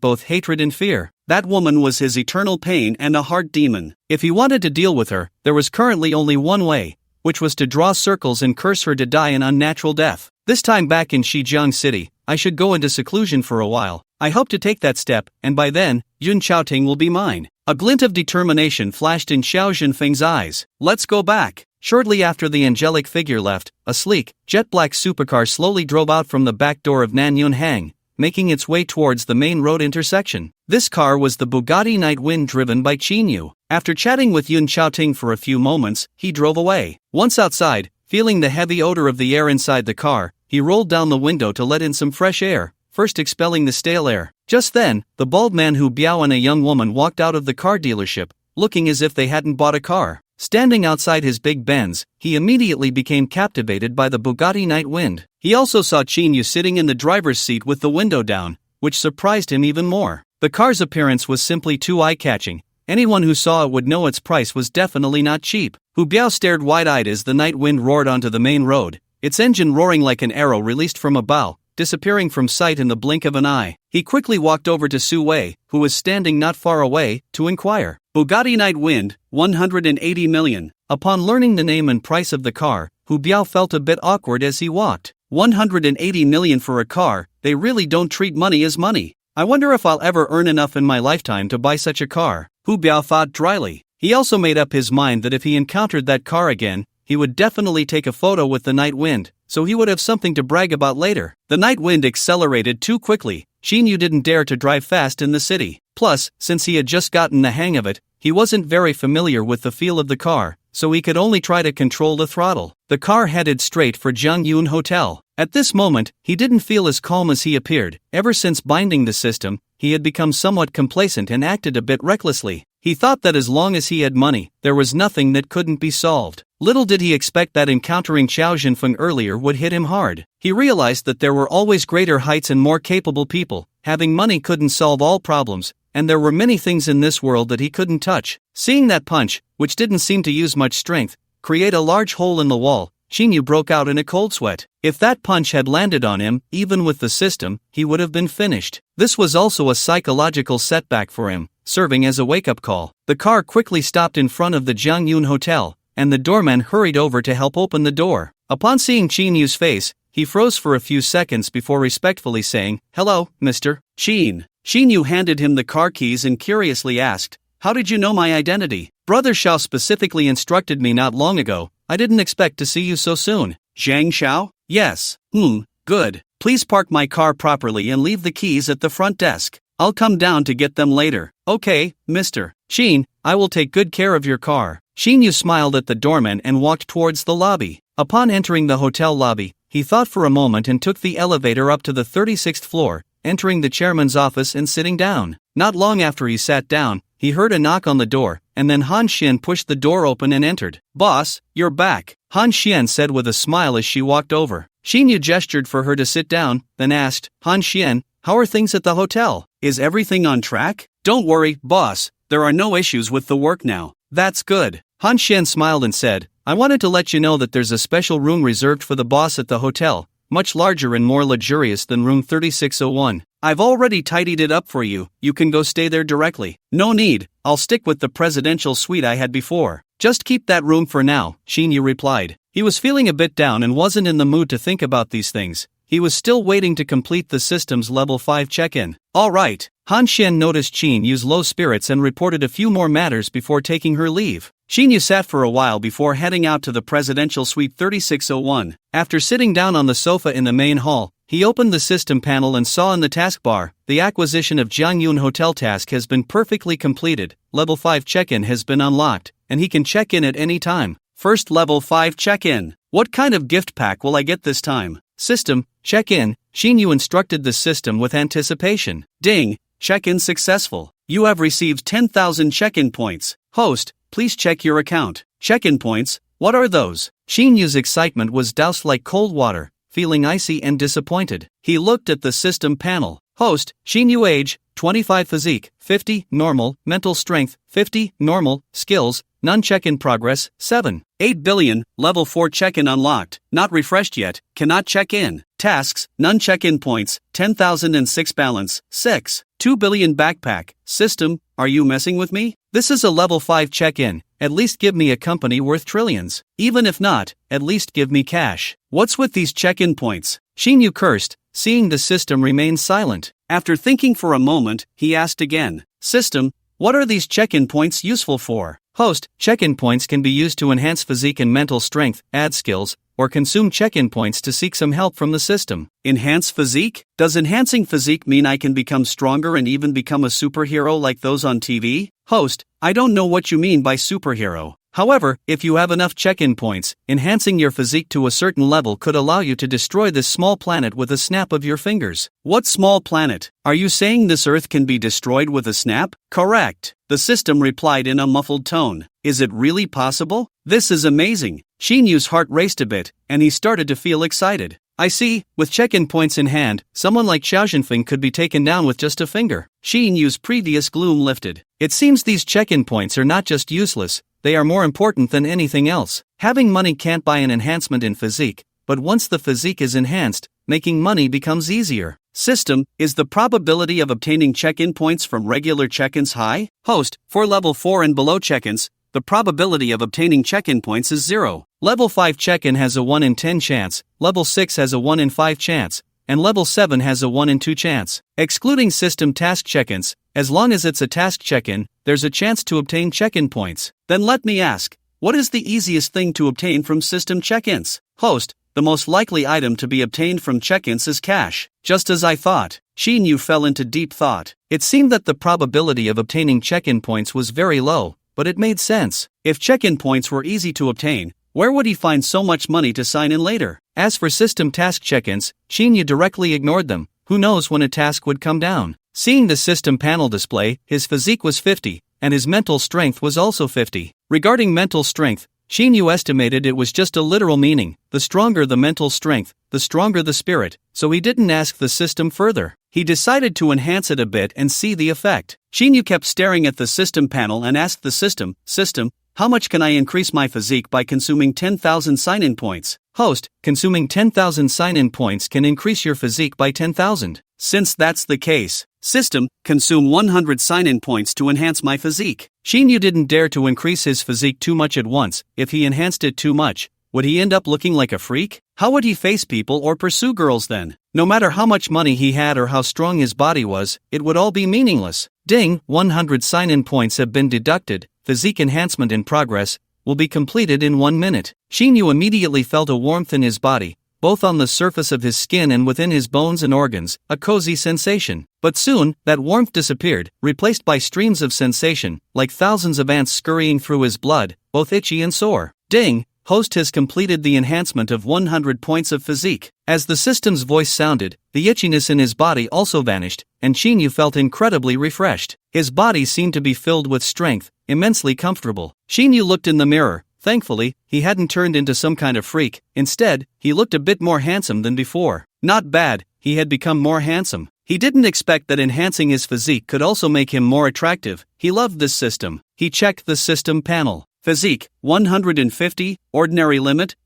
both hatred and fear. That woman was his eternal pain and a heart demon. If he wanted to deal with her, there was currently only one way, which was to draw circles and curse her to die an unnatural death. This time back in Shijiang City, I should go into seclusion for a while. I hope to take that step, and by then, Yun Qiaoting will be mine. A glint of determination flashed in Xiao Zhenfeng's eyes. Let's go back. Shortly after the angelic figure left, a sleek, jet-black supercar slowly drove out from the back door of Nanyun Hang, making its way towards the main road intersection. This car was the Bugatti Nightwind driven by Chinyu. After chatting with Yun Chaoting for a few moments, he drove away. Once outside, feeling the heavy odor of the air inside the car, he rolled down the window to let in some fresh air, first expelling the stale air. Just then, the bald man Hu Biao and a young woman walked out of the car dealership, looking as if they hadn't bought a car. Standing outside his big Benz, he immediately became captivated by the Bugatti Nightwind. He also saw Chinyu sitting in the driver's seat with the window down, which surprised him even more. The car's appearance was simply too eye-catching. Anyone who saw it would know its price was definitely not cheap. Hu Biao stared wide-eyed as the Nightwind roared onto the main road, its engine roaring like an arrow released from a bow, disappearing from sight in the blink of an eye. He quickly walked over to Su Wei, who was standing not far away, to inquire. Bugatti Nightwind, 180 million. Upon learning the name and price of the car, Hu Biao felt a bit awkward as he walked. 180 million for a car, they really don't treat money as money. I wonder if I'll ever earn enough in my lifetime to buy such a car, Hu Biao thought dryly. He also made up his mind that if he encountered that car again, he would definitely take a photo with the Nightwind, so he would have something to brag about later. The Nightwind accelerated too quickly. Chinyu didn't dare to drive fast in the city. Plus, since he had just gotten the hang of it, he wasn't very familiar with the feel of the car, so he could only try to control the throttle. The car headed straight for Jiangyun Hotel. At this moment, he didn't feel as calm as he appeared. Ever since binding the system, he had become somewhat complacent and acted a bit recklessly. He thought that as long as he had money, there was nothing that couldn't be solved. Little did he expect that encountering Xiao Zhenfeng earlier would hit him hard. He realized that there were always greater heights and more capable people. Having money couldn't solve all problems, and there were many things in this world that he couldn't touch. Seeing that punch, which didn't seem to use much strength, create a large hole in the wall, Chinyu broke out in a cold sweat. If that punch had landed on him, even with the system, he would have been finished. This was also a psychological setback for him, serving as a wake-up call. The car quickly stopped in front of the Jiangyun Hotel, and the doorman hurried over to help open the door. Upon seeing Chinyu's face, he froze for a few seconds before respectfully saying, "Hello, Mr. Chin." Chinyu handed him the car keys and curiously asked, "How did you know my identity?" "Brother Xiao specifically instructed me not long ago. I didn't expect to see you so soon." "Zhang Xiao?" "Yes." Good. Please park my car properly and leave the keys at the front desk. I'll come down to get them later." "Okay, Mr. Chin, I will take good care of your car." Chinyu smiled at the doorman and walked towards the lobby. Upon entering the hotel lobby, he thought for a moment and took the elevator up to the 36th floor, entering the chairman's office and sitting down. Not long after he sat down, he heard a knock on the door, and then Han Xian pushed the door open and entered. "Boss, you're back," Han Xian said with a smile as she walked over. Chinyu gestured for her to sit down, then asked, "Han Xian, how are things at the hotel? Is everything on track?" "Don't worry, boss, there are no issues with the work now." "That's good." Han Xian smiled and said, "I wanted to let you know that there's a special room reserved for the boss at the hotel, much larger and more luxurious than room 3601. I've already tidied it up for you, you can go stay there directly." "No need, I'll stick with the presidential suite I had before." "Just keep that room for now," Chinyu replied. He was feeling a bit down and wasn't in the mood to think about these things. He was still waiting to complete the system's level 5 check-in. "All right." Han Xian noticed Chinyu's low spirits and reported a few more matters before taking her leave. Chinyu sat for a while before heading out to the presidential suite 3601. After sitting down on the sofa in the main hall, he opened the system panel and saw in the taskbar, "The acquisition of Jiangyun Hotel task has been perfectly completed, level 5 check-in has been unlocked, and he can check in at any time." First level 5 check-in. What kind of gift pack will I get this time? System, check-in. Chinyu instructed the system with anticipation. Ding, check-in successful. You have received 10,000 check-in points. Host, please check your account. Check-in points, what are those? Chinyu's excitement was doused like cold water, feeling icy and disappointed. He looked at the system panel. Host, Chinyu age, 25 physique, 50, normal, mental strength, 50, normal, skills, none check-in progress, 7. 8 billion, level 4 check-in unlocked, not refreshed yet, cannot check in. Tasks, none check-in points, 10,006 balance, 6. 2 billion backpack. System, are you messing with me? This is a level 5 check-in, at least give me a company worth trillions. Even if not, at least give me cash. What's with these check-in points? Chinyu cursed, seeing the system remain silent. After thinking for a moment, he asked again, System, what are these check-in points useful for? Host, check-in points can be used to enhance physique and mental strength, add skills, or consume check-in points to seek some help from the system. Enhance physique? Does enhancing physique mean I can become stronger and even become a superhero like those on TV? Host, I don't know what you mean by superhero. However, if you have enough check-in points, enhancing your physique to a certain level could allow you to destroy this small planet with a snap of your fingers. What small planet? Are you saying this Earth can be destroyed with a snap? Correct. The system replied in a muffled tone. Is it really possible? This is amazing. Shinyu's heart raced a bit, and he started to feel excited. I see, with check-in points in hand, someone like Xiao Jinfeng could be taken down with just a finger. Shinyu's previous gloom lifted. It seems these check-in points are not just useless, they are more important than anything else. Having money can't buy an enhancement in physique, but once the physique is enhanced, making money becomes easier. System, is the probability of obtaining check-in points from regular check-ins high? Host, for level 4 and below check-ins, the probability of obtaining check-in points is 0. Level 5 check-in has a 1 in 10 chance, level 6 has a 1 in 5 chance, and level 7 has a 1 in 2 chance. Excluding system task check-ins, as long as it's a task check-in, there's a chance to obtain check-in points. Then let me ask, what is the easiest thing to obtain from system check-ins? Host, the most likely item to be obtained from check-ins is cash. Just as I thought. Shinyu fell into deep thought. It seemed that the probability of obtaining check-in points was very low, but it made sense. If check-in points were easy to obtain, where would he find so much money to sign in later? As for system task check-ins, Shinyu directly ignored them. Who knows when a task would come down? Seeing the system panel display, his physique was 50, and his mental strength was also 50. Regarding mental strength, Shinyu estimated it was just a literal meaning. The stronger the mental strength, the stronger the spirit, so he didn't ask the system further. He decided to enhance it a bit and see the effect. Shinyu kept staring at the system panel and asked the system, how much can I increase my physique by consuming 10,000 sign-in points? Host, consuming 10,000 sign-in points can increase your physique by 10,000. Since that's the case, system, consume 100 sign-in points to enhance my physique. Shinyu didn't dare to increase his physique too much at once. If he enhanced it too much, would he end up looking like a freak? How would he face people or pursue girls then? No matter how much money he had or how strong his body was, it would all be meaningless. Ding, 100 sign-in points have been deducted. Physique enhancement in progress, will be completed in 1 minute. Shinyu immediately felt a warmth in his body, both on the surface of his skin and within his bones and organs, a cozy sensation. But soon, that warmth disappeared, replaced by streams of sensation, like thousands of ants scurrying through his blood, both itchy and sore. Ding! Host has completed the enhancement of 100 points of physique. As the system's voice sounded, the itchiness in his body also vanished, and Shinyu felt incredibly refreshed. His body seemed to be filled with strength, immensely comfortable. Shinyu looked in the mirror. Thankfully, he hadn't turned into some kind of freak. Instead, he looked a bit more handsome than before. Not bad, he had become more handsome. He didn't expect that enhancing his physique could also make him more attractive. He loved this system. He checked the system panel. Physique, 150, ordinary limit.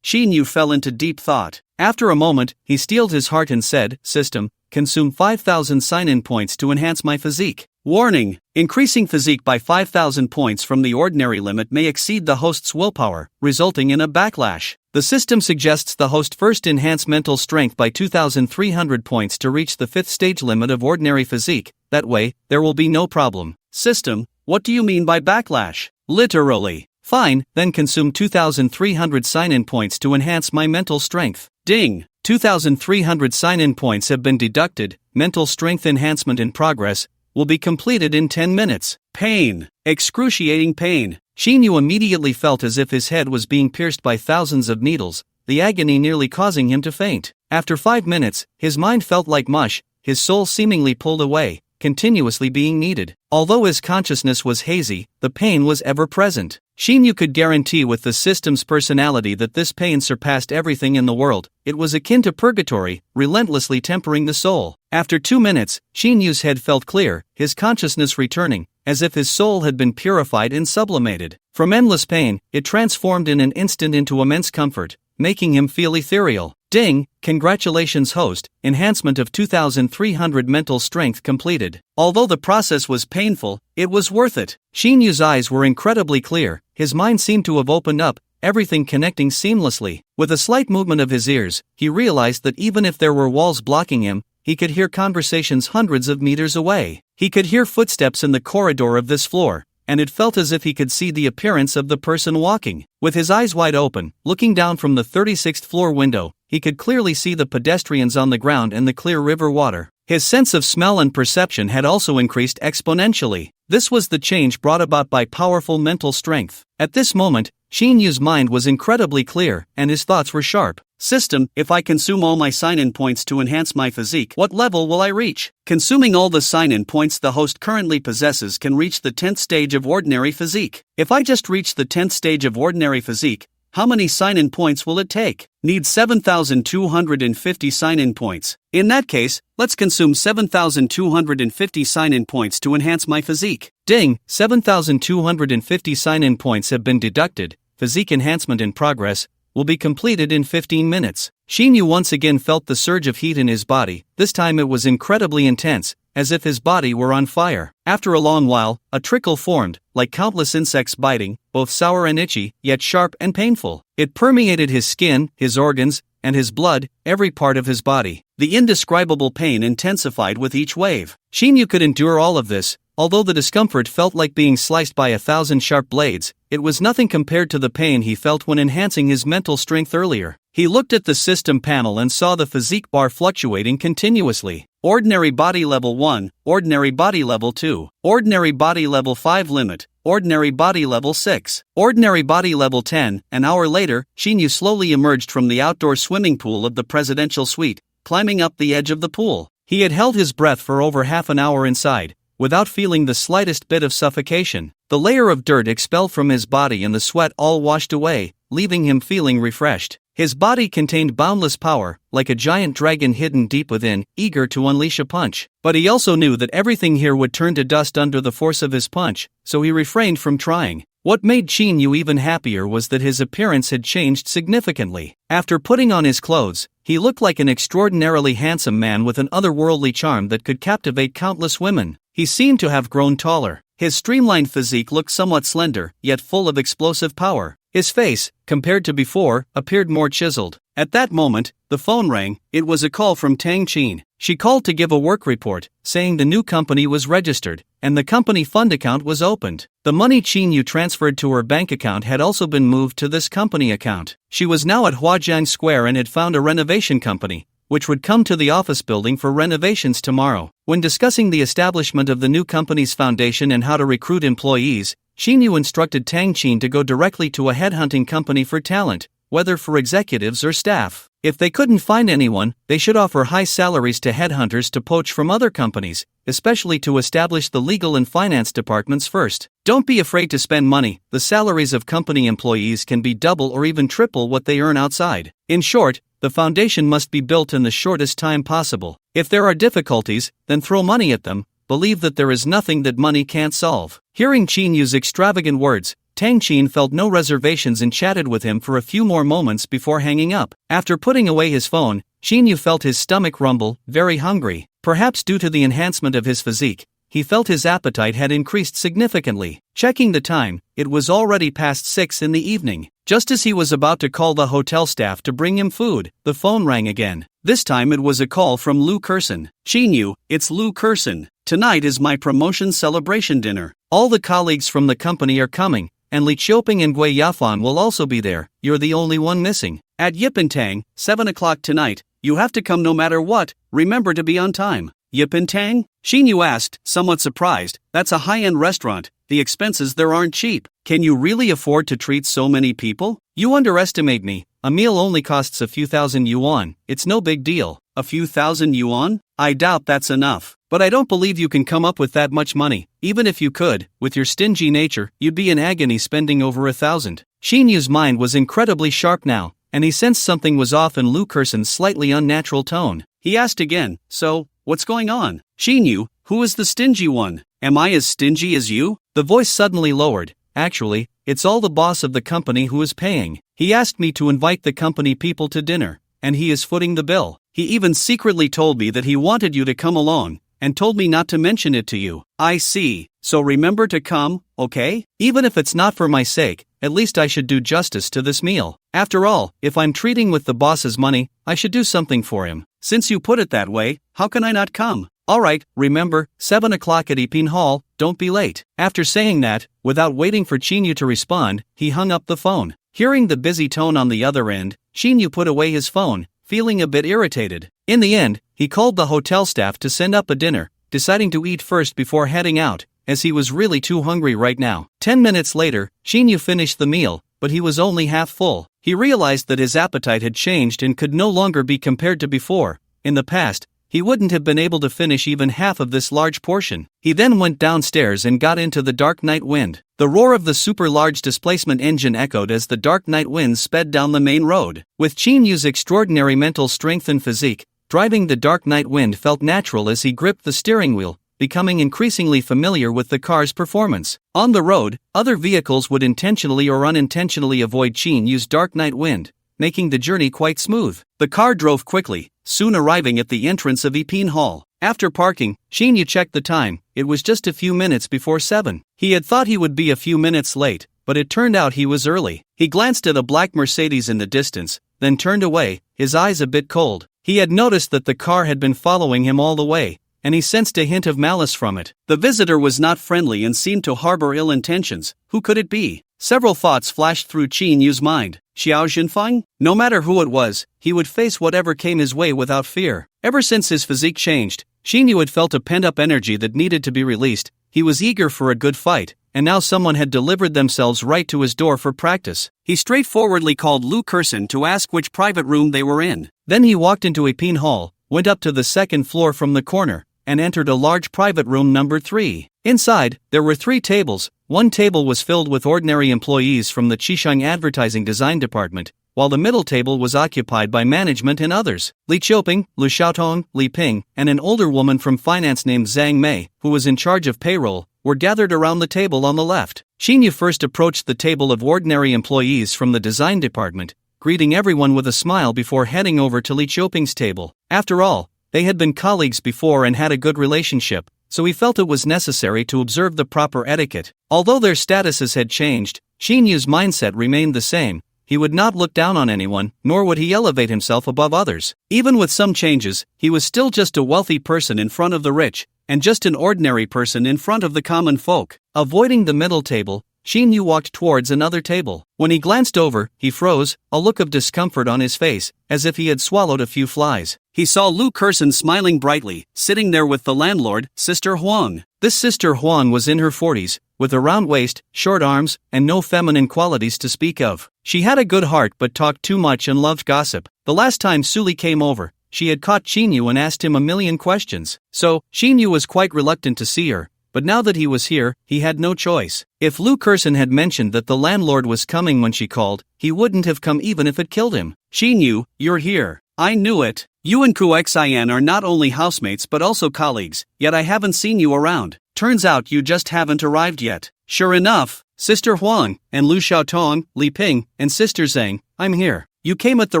Shinyu fell into deep thought. After a moment, he steeled his heart and said, System, consume 5,000 sign-in points to enhance my physique. Warning, increasing physique by 5,000 points from the ordinary limit may exceed the host's willpower, resulting in a backlash. The system suggests the host first enhance mental strength by 2,300 points to reach the 5th stage limit of ordinary physique. That way, there will be no problem. System, what do you mean by backlash? Literally. Fine, then consume 2,300 sign-in points to enhance my mental strength. Ding! 2,300 sign-in points have been deducted. Mental strength enhancement in progress, will be completed in 10 minutes. Pain. Excruciating pain. Shinyu immediately felt as if his head was being pierced by thousands of needles, the agony nearly causing him to faint. After 5 minutes, his mind felt like mush, his soul seemingly pulled away, continuously being needed. Although his consciousness was hazy, the pain was ever present. Shinyu could guarantee with the system's personality that this pain surpassed everything in the world. It was akin to purgatory, relentlessly tempering the soul. After 2 minutes, Shinyu's head felt clear, his consciousness returning, as if his soul had been purified and sublimated. From endless pain, it transformed in an instant into immense comfort, making him feel ethereal. Ding! Congratulations host, enhancement of 2,300 mental strength completed. Although the process was painful, it was worth it. Shinyu's eyes were incredibly clear, his mind seemed to have opened up, everything connecting seamlessly. With a slight movement of his ears, he realized that even if there were walls blocking him, he could hear conversations hundreds of meters away. He could hear footsteps in the corridor of this floor, and it felt as if he could see the appearance of the person walking. With his eyes wide open, looking down from the 36th floor window, he could clearly see the pedestrians on the ground and the clear river water. His sense of smell and perception had also increased exponentially. This was the change brought about by powerful mental strength. At this moment, Shin Yu's mind was incredibly clear, and his thoughts were sharp. System, if I consume all my sign-in points to enhance my physique, what level will I reach? Consuming all the sign-in points the host currently possesses can reach the 10th stage of ordinary physique. If I just reach the 10th stage of ordinary physique, how many sign-in points will it take? Need 7,250 sign-in points. In that case, let's consume 7,250 sign-in points to enhance my physique. Ding, 7,250 sign-in points have been deducted. Physique enhancement in progress. Will be completed in 15 minutes. Shin Yu once again felt the surge of heat in his body. This time it was incredibly intense, as if his body were on fire. After a long while, a trickle formed, like countless insects biting, both sour and itchy, yet sharp and painful. It permeated his skin, his organs, and his blood, every part of his body. The indescribable pain intensified with each wave. Shin Yu could endure all of this. Although the discomfort felt like being sliced by 1,000 sharp blades, it was nothing compared to the pain he felt when enhancing his mental strength earlier. He looked at the system panel and saw the physique bar fluctuating continuously. Ordinary body level 1, ordinary body level 2, ordinary body level 5 limit, ordinary body level 6, ordinary body level 10. An hour later, Shin Yu slowly emerged from the outdoor swimming pool of the presidential suite, climbing up the edge of the pool. He had held his breath for over half an hour inside, without feeling the slightest bit of suffocation. The layer of dirt expelled from his body and the sweat all washed away, leaving him feeling refreshed. His body contained boundless power, like a giant dragon hidden deep within, eager to unleash a punch. But he also knew that everything here would turn to dust under the force of his punch, so he refrained from trying. What made Shin Yu even happier was that his appearance had changed significantly. After putting on his clothes, he looked like an extraordinarily handsome man with an otherworldly charm that could captivate countless women. He seemed to have grown taller. His streamlined physique looked somewhat slender, yet full of explosive power. His face, compared to before, appeared more chiseled. At that moment, the phone rang. It was a call from Tang Chin. She called to give a work report, saying the new company was registered, and the company fund account was opened. The money Chin Yu transferred to her bank account had also been moved to this company account. She was now at Huajiang Square and had found a renovation company, which would come to the office building for renovations tomorrow. When discussing the establishment of the new company's foundation and how to recruit employees, Shin Yu instructed Tang Chin to go directly to a headhunting company for talent, whether for executives or staff. If they couldn't find anyone, they should offer high salaries to headhunters to poach from other companies, especially to establish the legal and finance departments first. Don't be afraid to spend money. The salaries of company employees can be double or even triple what they earn outside. In short, the foundation must be built in the shortest time possible. If there are difficulties, then throw money at them. Believe that there is nothing that money can't solve. Hearing Chin Yu's extravagant words, Tang Chin felt no reservations and chatted with him for a few more moments before hanging up. After putting away his phone, Chin Yu felt his stomach rumble, very hungry. Perhaps due to the enhancement of his physique, he felt his appetite had increased significantly. Checking the time, it was already past 6 in the evening. Just as he was about to call the hotel staff to bring him food, the phone rang again. This time it was a call from Lu Kerson. Chin Yu, it's Lu Kerson. Tonight is my promotion celebration dinner. All the colleagues from the company are coming, and Li Qiuping and Gui Yafan will also be there. You're the only one missing. At Yipintang, 7 o'clock tonight. You have to come no matter what. Remember to be on time. Yipintang? Shin Yu asked, somewhat surprised. That's a high-end restaurant. The expenses there aren't cheap. Can you really afford to treat so many people? You underestimate me. A meal only costs a few thousand yuan. It's no big deal. A few thousand yuan? I doubt that's enough. But I don't believe you can come up with that much money. Even if you could, with your stingy nature, you'd be in agony spending over 1,000. Shin Yu's mind was incredibly sharp now, and he sensed something was off in Lu Kerson's slightly unnatural tone. He asked again, so, what's going on? Shin Yu, who is the stingy one? Am I as stingy as you? The voice suddenly lowered. Actually, it's all the boss of the company who is paying. He asked me to invite the company people to dinner, and he is footing the bill. He even secretly told me that he wanted you to come along, and told me not to mention it to you. I see. So remember to come, okay? Even if it's not for my sake, at least I should do justice to this meal. After all, if I'm treating with the boss's money, I should do something for him. Since you put it that way, how can I not come? Alright, remember, 7 o'clock at Ipin Hall, don't be late. After saying that, without waiting for Chinyu to respond, he hung up the phone. Hearing the busy tone on the other end, Chinyu put away his phone, feeling a bit irritated. In the end, he called the hotel staff to send up a dinner, deciding to eat first before heading out, as he was really too hungry right now. 10 minutes later, Chinyu finished the meal, but he was only half full. He realized that his appetite had changed and could no longer be compared to before. In the past, he wouldn't have been able to finish even half of this large portion. He then went downstairs and got into the dark night wind. The roar of the super-large displacement engine echoed as the dark night wind sped down the main road. With Chinyu's extraordinary mental strength and physique, driving the dark night wind felt natural as he gripped the steering wheel, becoming increasingly familiar with the car's performance. On the road, other vehicles would intentionally or unintentionally avoid Chinyu's dark night wind, making the journey quite smooth. The car drove quickly, soon arriving at the entrance of Ipin Hall. After parking, Chinyu checked the time. It was just a few minutes before 7. He had thought he would be a few minutes late, but it turned out he was early. He glanced at a black Mercedes in the distance, then turned away, his eyes a bit cold. He had noticed that the car had been following him all the way, and he sensed a hint of malice from it. The visitor was not friendly and seemed to harbor ill intentions. Who could it be? Several thoughts flashed through Chinyu's mind. Xiao Jinfeng? No matter who it was, he would face whatever came his way without fear. Ever since his physique changed, Chinyu had felt a pent-up energy that needed to be released. He was eager for a good fight, and now someone had delivered themselves right to his door for practice. He straightforwardly called Lu Kerson to ask which private room they were in. Then he walked into Ipin Hall, went up to the second floor from the corner, and entered a large private room number 3. Inside, there were 3 tables. One table was filled with ordinary employees from the Qisheng Advertising Design Department, while the middle table was occupied by management and others. Li Qiuping, Lu Xiaotong, Li Ping, and an older woman from finance named Zhang Mei, who was in charge of payroll, were gathered around the table on the left. Chinyu first approached the table of ordinary employees from the design department, greeting everyone with a smile before heading over to Li Qiuping's table. After all, they had been colleagues before and had a good relationship, so he felt it was necessary to observe the proper etiquette. Although their statuses had changed, Chinyu's mindset remained the same. He would not look down on anyone, nor would he elevate himself above others. Even with some changes, he was still just a wealthy person in front of the rich, and just an ordinary person in front of the common folk. Avoiding the middle table, Chinyu walked towards another table. When he glanced over, he froze, a look of discomfort on his face, as if he had swallowed a few flies. He saw Lu Kerson smiling brightly, sitting there with the landlord, Sister Huang. This Sister Huang was in her 40s, with a round waist, short arms, and no feminine qualities to speak of. She had a good heart but talked too much and loved gossip. The last time Suli came over, she had caught Chinyu and asked him a million questions. So, Chinyu was quite reluctant to see her, but now that he was here, he had no choice. If Lu Kerson had mentioned that the landlord was coming when she called, he wouldn't have come even if it killed him. Chinyu, you're here. I knew it. You and Ku Xian are not only housemates but also colleagues, yet I haven't seen you around. Turns out you just haven't arrived yet. Sure enough, Sister Huang, and Lu Xiaotong, Li Ping, and Sister Zhang, I'm here. You came at the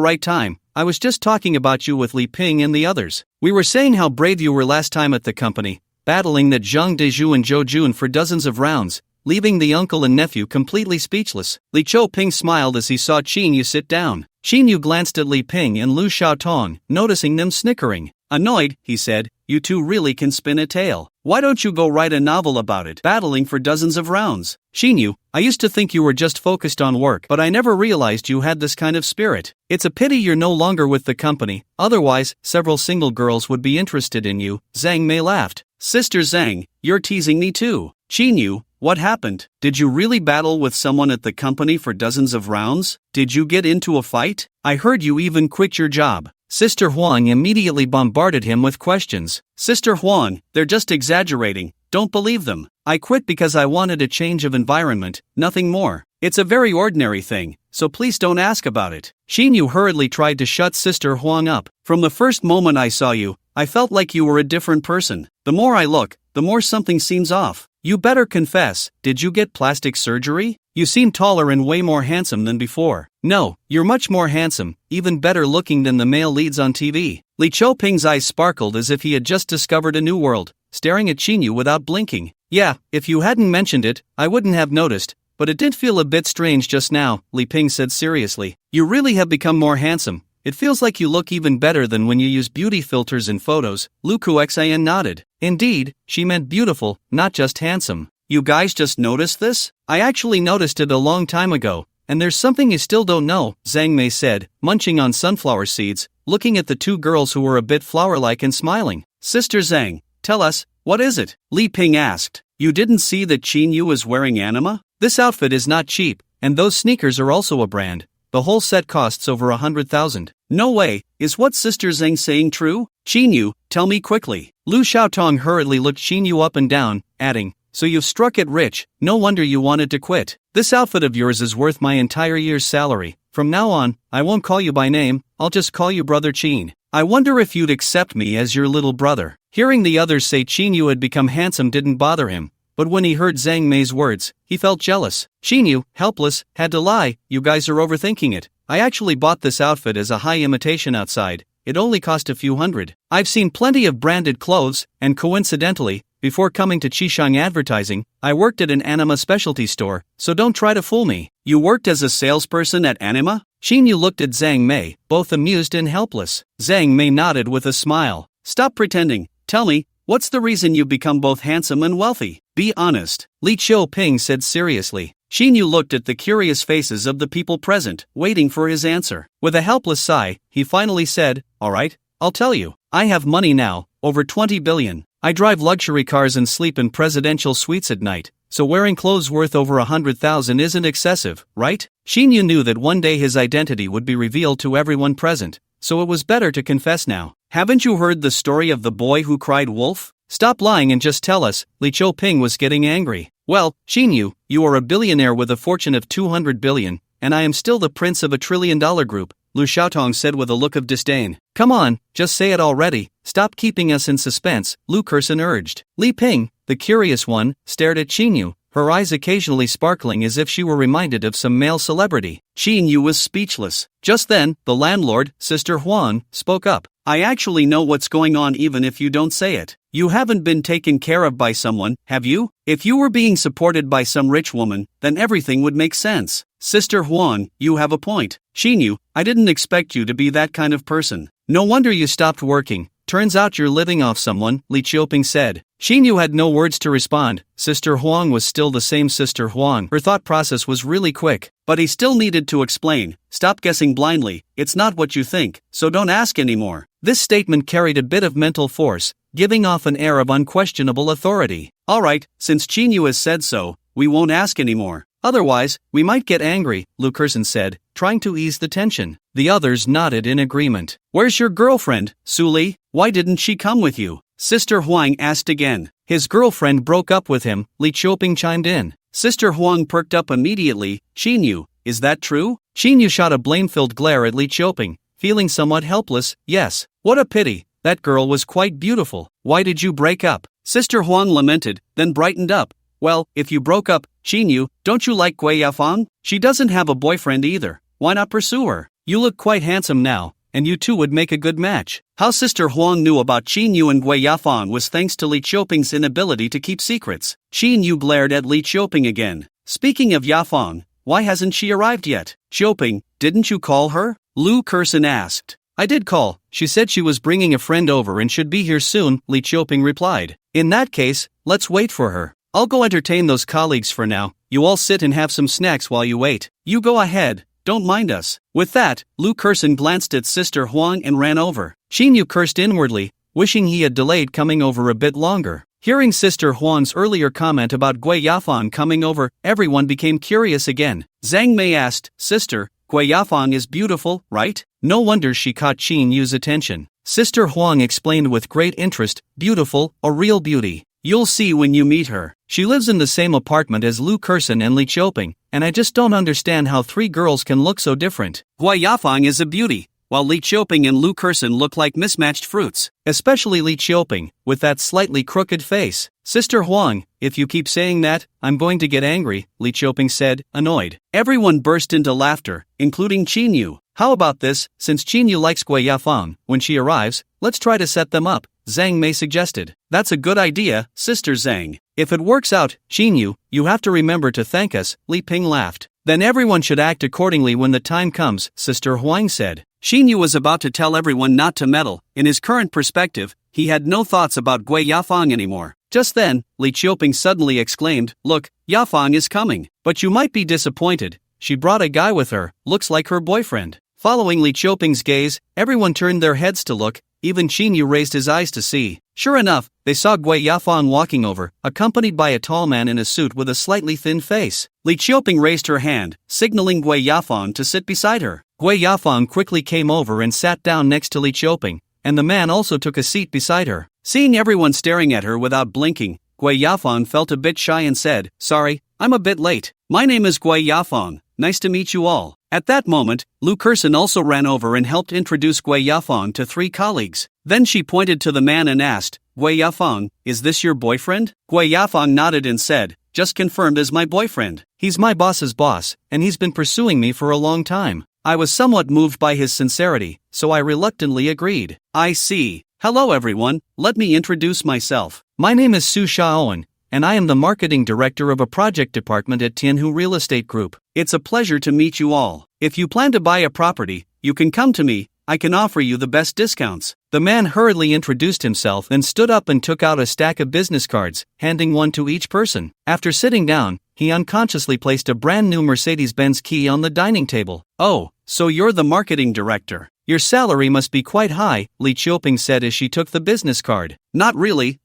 right time. I was just talking about you with Li Ping and the others. We were saying how brave you were last time at the company, battling that Zhang Deju and Zhou Jun for dozens of rounds, leaving the uncle and nephew completely speechless. Li Qiuping smiled as he saw Chinyu sit down. Chinyu glanced at Li Ping and Lu Xiaotong, noticing them snickering. Annoyed, he said, you two really can spin a tale. Why don't you go write a novel about it, battling for dozens of rounds? Chinyu, I used to think you were just focused on work, but I never realized you had this kind of spirit. It's a pity you're no longer with the company, otherwise, several single girls would be interested in you. Zhang Mei laughed. Sister Zhang, you're teasing me too. Chinyu, what happened? Did you really battle with someone at the company for dozens of rounds? Did you get into a fight? I heard you even quit your job. Sister Huang immediately bombarded him with questions. Sister Huang, they're just exaggerating. Don't believe them. I quit because I wanted a change of environment, nothing more. It's a very ordinary thing, so please don't ask about it. Chinyu hurriedly tried to shut Sister Huang up. From the first moment I saw you, I felt like you were a different person. The more I look, the more something seems off. You better confess, did you get plastic surgery? You seem taller and way more handsome than before. No, you're much more handsome, even better looking than the male leads on TV. Li Qiuping's eyes sparkled as if he had just discovered a new world, staring at Chinyu without blinking. Yeah, if you hadn't mentioned it, I wouldn't have noticed, but it did feel a bit strange just now, Li Ping said seriously. You really have become more handsome. it feels like you look even better than when you use beauty filters in photos. Lu Kuxian nodded. Indeed, she meant beautiful, not just handsome. You guys just noticed this? I actually noticed it a long time ago, and there's something you still don't know, Zhang Mei said, munching on sunflower seeds, looking at the two girls who were a bit flower-like and smiling. Sister Zhang, tell us, what is it? Li Ping asked. You didn't see that Qin Yu is wearing anima? This outfit is not cheap, and those sneakers are also a brand. The whole set costs over 100,000. No way, is what Sister Zhang saying true? Qin Yu, tell me quickly. Lu Xiaotong hurriedly looked Qin Yu up and down, adding, so you've struck it rich, no wonder you wanted to quit. This outfit of yours is worth my entire year's salary. From now on, I won't call you by name, I'll just call you Brother Qin. I wonder if you'd accept me as your little brother. Hearing the others say Qin Yu had become handsome didn't bother him, but when he heard Zhang Mei's words, he felt jealous. Qin Yu, helpless, had to lie, you guys are overthinking it. I actually bought this outfit as a high imitation outside. It only cost a few hundred. I've seen plenty of branded clothes, and coincidentally, before coming to Qishang Advertising, I worked at an anima specialty store, so don't try to fool me. You worked as a salesperson at anima? Qin Yu looked at Zhang Mei, both amused and helpless. Zhang Mei nodded with a smile. Stop pretending. Tell me, what's the reason you've become both handsome and wealthy? Be honest. Li Qiuping said seriously. Qin Yu looked at the curious faces of the people present, waiting for his answer. With a helpless sigh, he finally said, all right, I'll tell you. I have money now, over 20 billion. I drive luxury cars and sleep in presidential suites at night, so wearing clothes worth over 100,000 isn't excessive, right? Qin Yu knew that one day his identity would be revealed to everyone present, so it was better to confess now. Haven't you heard the story of the boy who cried wolf? Stop lying and just tell us. Li Qiuping was getting angry. Well, Qin Yu, you are a billionaire with a fortune of 200 billion, and I am still the prince of $1 trillion group, Lu Xiaotong said with a look of disdain. Come on, just say it already, stop keeping us in suspense, Lu Kursan urged. Li Ping, the curious one, stared at Qin Yu, her eyes occasionally sparkling as if she were reminded of some male celebrity. Qin Yu was speechless. Just then, the landlord, Sister Huang, spoke up. I actually know what's going on even if you don't say it. You haven't been taken care of by someone, have you? If you were being supported by some rich woman, then everything would make sense. Sister Huang, you have a point. Qin Yu, I didn't expect you to be that kind of person. No wonder you stopped working. Turns out you're living off someone, Li Qiuping said. Qin Yu had no words to respond. Sister Huang was still the same Sister Huang. Her thought process was really quick, but he still needed to explain. Stop guessing blindly, it's not what you think, so don't ask anymore. This statement carried a bit of mental force, giving off an air of unquestionable authority. Alright, since Qin Yu has said so, we won't ask anymore. Otherwise, we might get angry, Lu Kursan said, trying to ease the tension. The others nodded in agreement. Where's your girlfriend, Su Li? Why didn't she come with you? Sister Huang asked again. His girlfriend broke up with him, Li Qiuping chimed in. Sister Huang perked up immediately. Qin Yu, is that true? Qin Yu shot a blame-filled glare at Li Qiuping, feeling somewhat helpless. Yes. What a pity. That girl was quite beautiful. Why did you break up? Sister Huang lamented, then brightened up. Well, if you broke up, Qin Yu, don't you like Gui Yafang? She doesn't have a boyfriend either. Why not pursue her? You look quite handsome now, and you two would make a good match. How Sister Huang knew about Qin Yu and Gui Yafang was thanks to Li Qiuping's inability to keep secrets. Qin Yu glared at Li Qiuping again. Speaking of Yafang, why hasn't she arrived yet? Qiuping, didn't you call her? Lu Kursan asked. I did call. She said she was bringing a friend over and should be here soon, Li Qiuping replied. In that case, let's wait for her. I'll go entertain those colleagues for now. You all sit and have some snacks while you wait. You go ahead, don't mind us. With that, Lu Kursan glanced at Sister Huang and ran over. Qin Yu cursed inwardly, wishing he had delayed coming over a bit longer. Hearing Sister Huang's earlier comment about Gui Yafang coming over, everyone became curious again. Zhang Mei asked, Sister, Gui Yafang is beautiful, right? No wonder she caught Qin Yu's attention. Sister Huang explained with great interest, beautiful, a real beauty. You'll see when you meet her. She lives in the same apartment as Lu Kursan and Li Qiuping, and I just don't understand how three girls can look so different. Gui Yafang is a beauty, while Li Qiuping and Lu Kursan look like mismatched fruits. Especially Li Qiuping, with that slightly crooked face. Sister Huang, if you keep saying that, I'm going to get angry, Li Qiuping said, annoyed. Everyone burst into laughter, including Qin Yu. How about this, since Qin Yu likes Gui Yafang, when she arrives, let's try to set them up, Zhang Mei suggested. That's a good idea, Sister Zhang. If it works out, Qin Yu, you have to remember to thank us, Li Ping laughed. Then everyone should act accordingly when the time comes, Sister Huang said. Xinyu was about to tell everyone not to meddle. In his current perspective, he had no thoughts about Gui Yafang anymore. Just then, Li Qiuping suddenly exclaimed, "Look, Yafang is coming. But you might be disappointed. She brought a guy with her, looks like her boyfriend." Following Li Qiuping's gaze, everyone turned their heads to look, even Xinyu raised his eyes to see. Sure enough, they saw Gui Yafang walking over, accompanied by a tall man in a suit with a slightly thin face. Li Qiuping raised her hand, signaling Gui Yafang to sit beside her. Gui Yafang quickly came over and sat down next to Li Qiuping, and the man also took a seat beside her. Seeing everyone staring at her without blinking, Gui Yafang felt a bit shy and said, "Sorry, I'm a bit late. My name is Gui Yafang, nice to meet you all." At that moment, Lu Kerson also ran over and helped introduce Gui Yafang to 3 colleagues. Then she pointed to the man and asked, "Gui Yafang, is this your boyfriend?" Gui Yafang nodded and said, "Just confirmed as my boyfriend. He's my boss's boss, and he's been pursuing me for a long time." I was somewhat moved by his sincerity, so I reluctantly agreed. "I see. Hello everyone, let me introduce myself. My name is Su Shaoan, and I am the marketing director of a project department at Tianhu Real Estate Group. It's a pleasure to meet you all. If you plan to buy a property, you can come to me. I can offer you the best discounts." The man hurriedly introduced himself and stood up and took out a stack of business cards, handing one to each person. After sitting down, he unconsciously placed a brand new Mercedes-Benz key on the dining table. "Oh, so you're the marketing director. Your salary must be quite high," Li Qiuping said as she took the business card. Not really.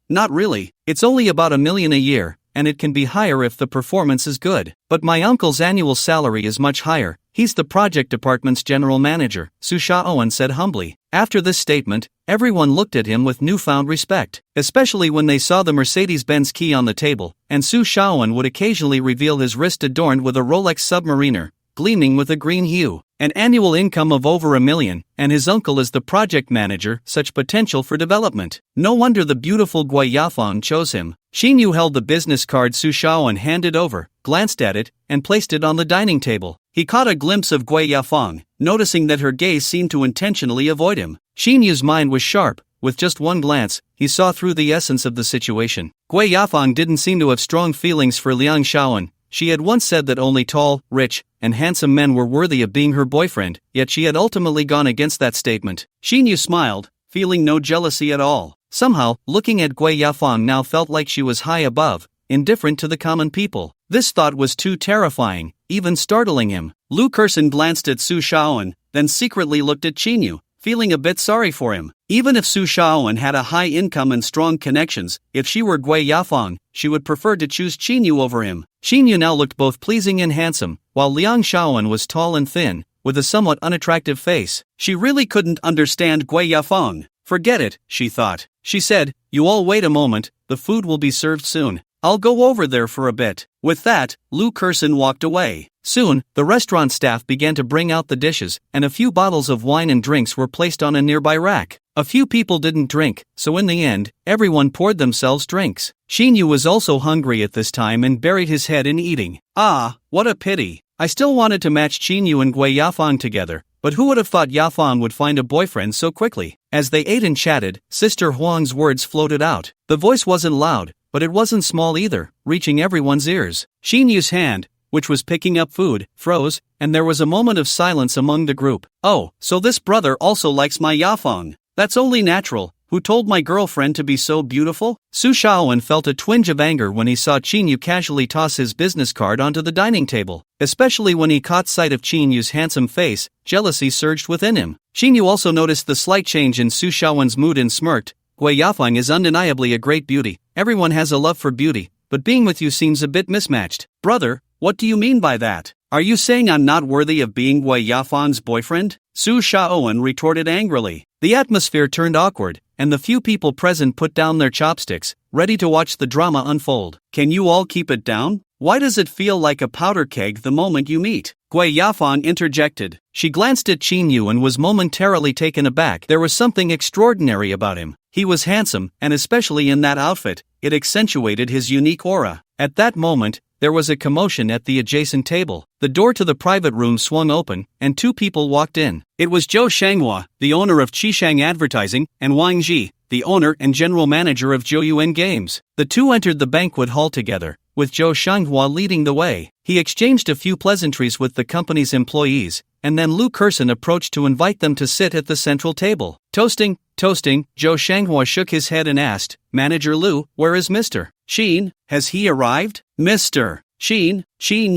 It's only about $1 million a year, and it can be higher if the performance is good. But my uncle's annual salary is much higher. He's the project department's general manager," Su Shaoan said humbly. After this statement, everyone looked at him with newfound respect, especially when they saw the Mercedes-Benz key on the table, and Su Shaoan would occasionally reveal his wrist adorned with a Rolex Submariner, gleaming with a green hue. An annual income of over $1 million, and his uncle is the project manager, such potential for development. No wonder the beautiful Gui Yafang chose him. Xinyu held the business card Su Shaoan handed over, glanced at it, and placed it on the dining table. He caught a glimpse of Gui Yafang, noticing that her gaze seemed to intentionally avoid him. Xinyu's mind was sharp. With just one glance, he saw through the essence of the situation. Gui Yafang didn't seem to have strong feelings for Liang Shaoan. She had once said that only tall, rich, and handsome men were worthy of being her boyfriend, yet she had ultimately gone against that statement. Xinyu smiled, feeling no jealousy at all. Somehow, looking at Gui Yafang now felt like she was high above, indifferent to the common people. This thought was too terrifying, even startling him. Lu Kerson glanced at Su Shaoan, then secretly looked at Xinyu, feeling a bit sorry for him. Even if Su Shaoan had a high income and strong connections, if she were Gui Yafang, she would prefer to choose Xinyu over him. Xinyu now looked both pleasing and handsome, while Liang Shaoan was tall and thin, with a somewhat unattractive face. She really couldn't understand Gui Yafang. "Forget it," she thought. She said, "You all wait a moment, the food will be served soon. I'll go over there for a bit." With that, Lu Kerson walked away. Soon, the restaurant staff began to bring out the dishes, and a few bottles of wine and drinks were placed on a nearby rack. A few people didn't drink, so in the end, everyone poured themselves drinks. Xinyu was also hungry at this time and buried his head in eating. "Ah, what a pity. I still wanted to match Xinyu and Gui Yafang together, but who would have thought Yafang would find a boyfriend so quickly?" As they ate and chatted, Sister Huang's words floated out. The voice wasn't loud, but it wasn't small either, reaching everyone's ears. Xinyu's hand, which was picking up food, froze, and there was a moment of silence among the group. "Oh, so this brother also likes my Yafang. That's only natural. Who told my girlfriend to be so beautiful?" Su Shaoan felt a twinge of anger when he saw Xinyu casually toss his business card onto the dining table. Especially when he caught sight of Xinyu's handsome face, jealousy surged within him. Xinyu also noticed the slight change in Su Shaoan's mood and smirked. "Gui Yafang is undeniably a great beauty. Everyone has a love for beauty, but being with you seems a bit mismatched." "Brother, what do you mean by that? Are you saying I'm not worthy of being Gui Yafang's boyfriend?" Su Shaoan retorted angrily. The atmosphere turned awkward, and the few people present put down their chopsticks, ready to watch the drama unfold. "Can you all keep it down? Why does it feel like a powder keg the moment you meet?" Gui Yafang interjected. She glanced at Xinyu and was momentarily taken aback. There was something extraordinary about him. He was handsome, and especially in that outfit, it accentuated his unique aura. At that moment, there was a commotion at the adjacent table. The door to the private room swung open, and 2 people walked in. It was Zhou Shanghua, the owner of Qishang Advertising, and Wang Ji, the owner and general manager of Zhouyuan Games. The 2 entered the banquet hall together, with Zhou Shanghua leading the way. He exchanged a few pleasantries with the company's employees, and then Lu Kerson approached to invite them to sit at the central table. Toasting, Zhou Shanghua shook his head and asked, Manager Lu, where is Mr. Shin? Has he arrived? Mr. Shin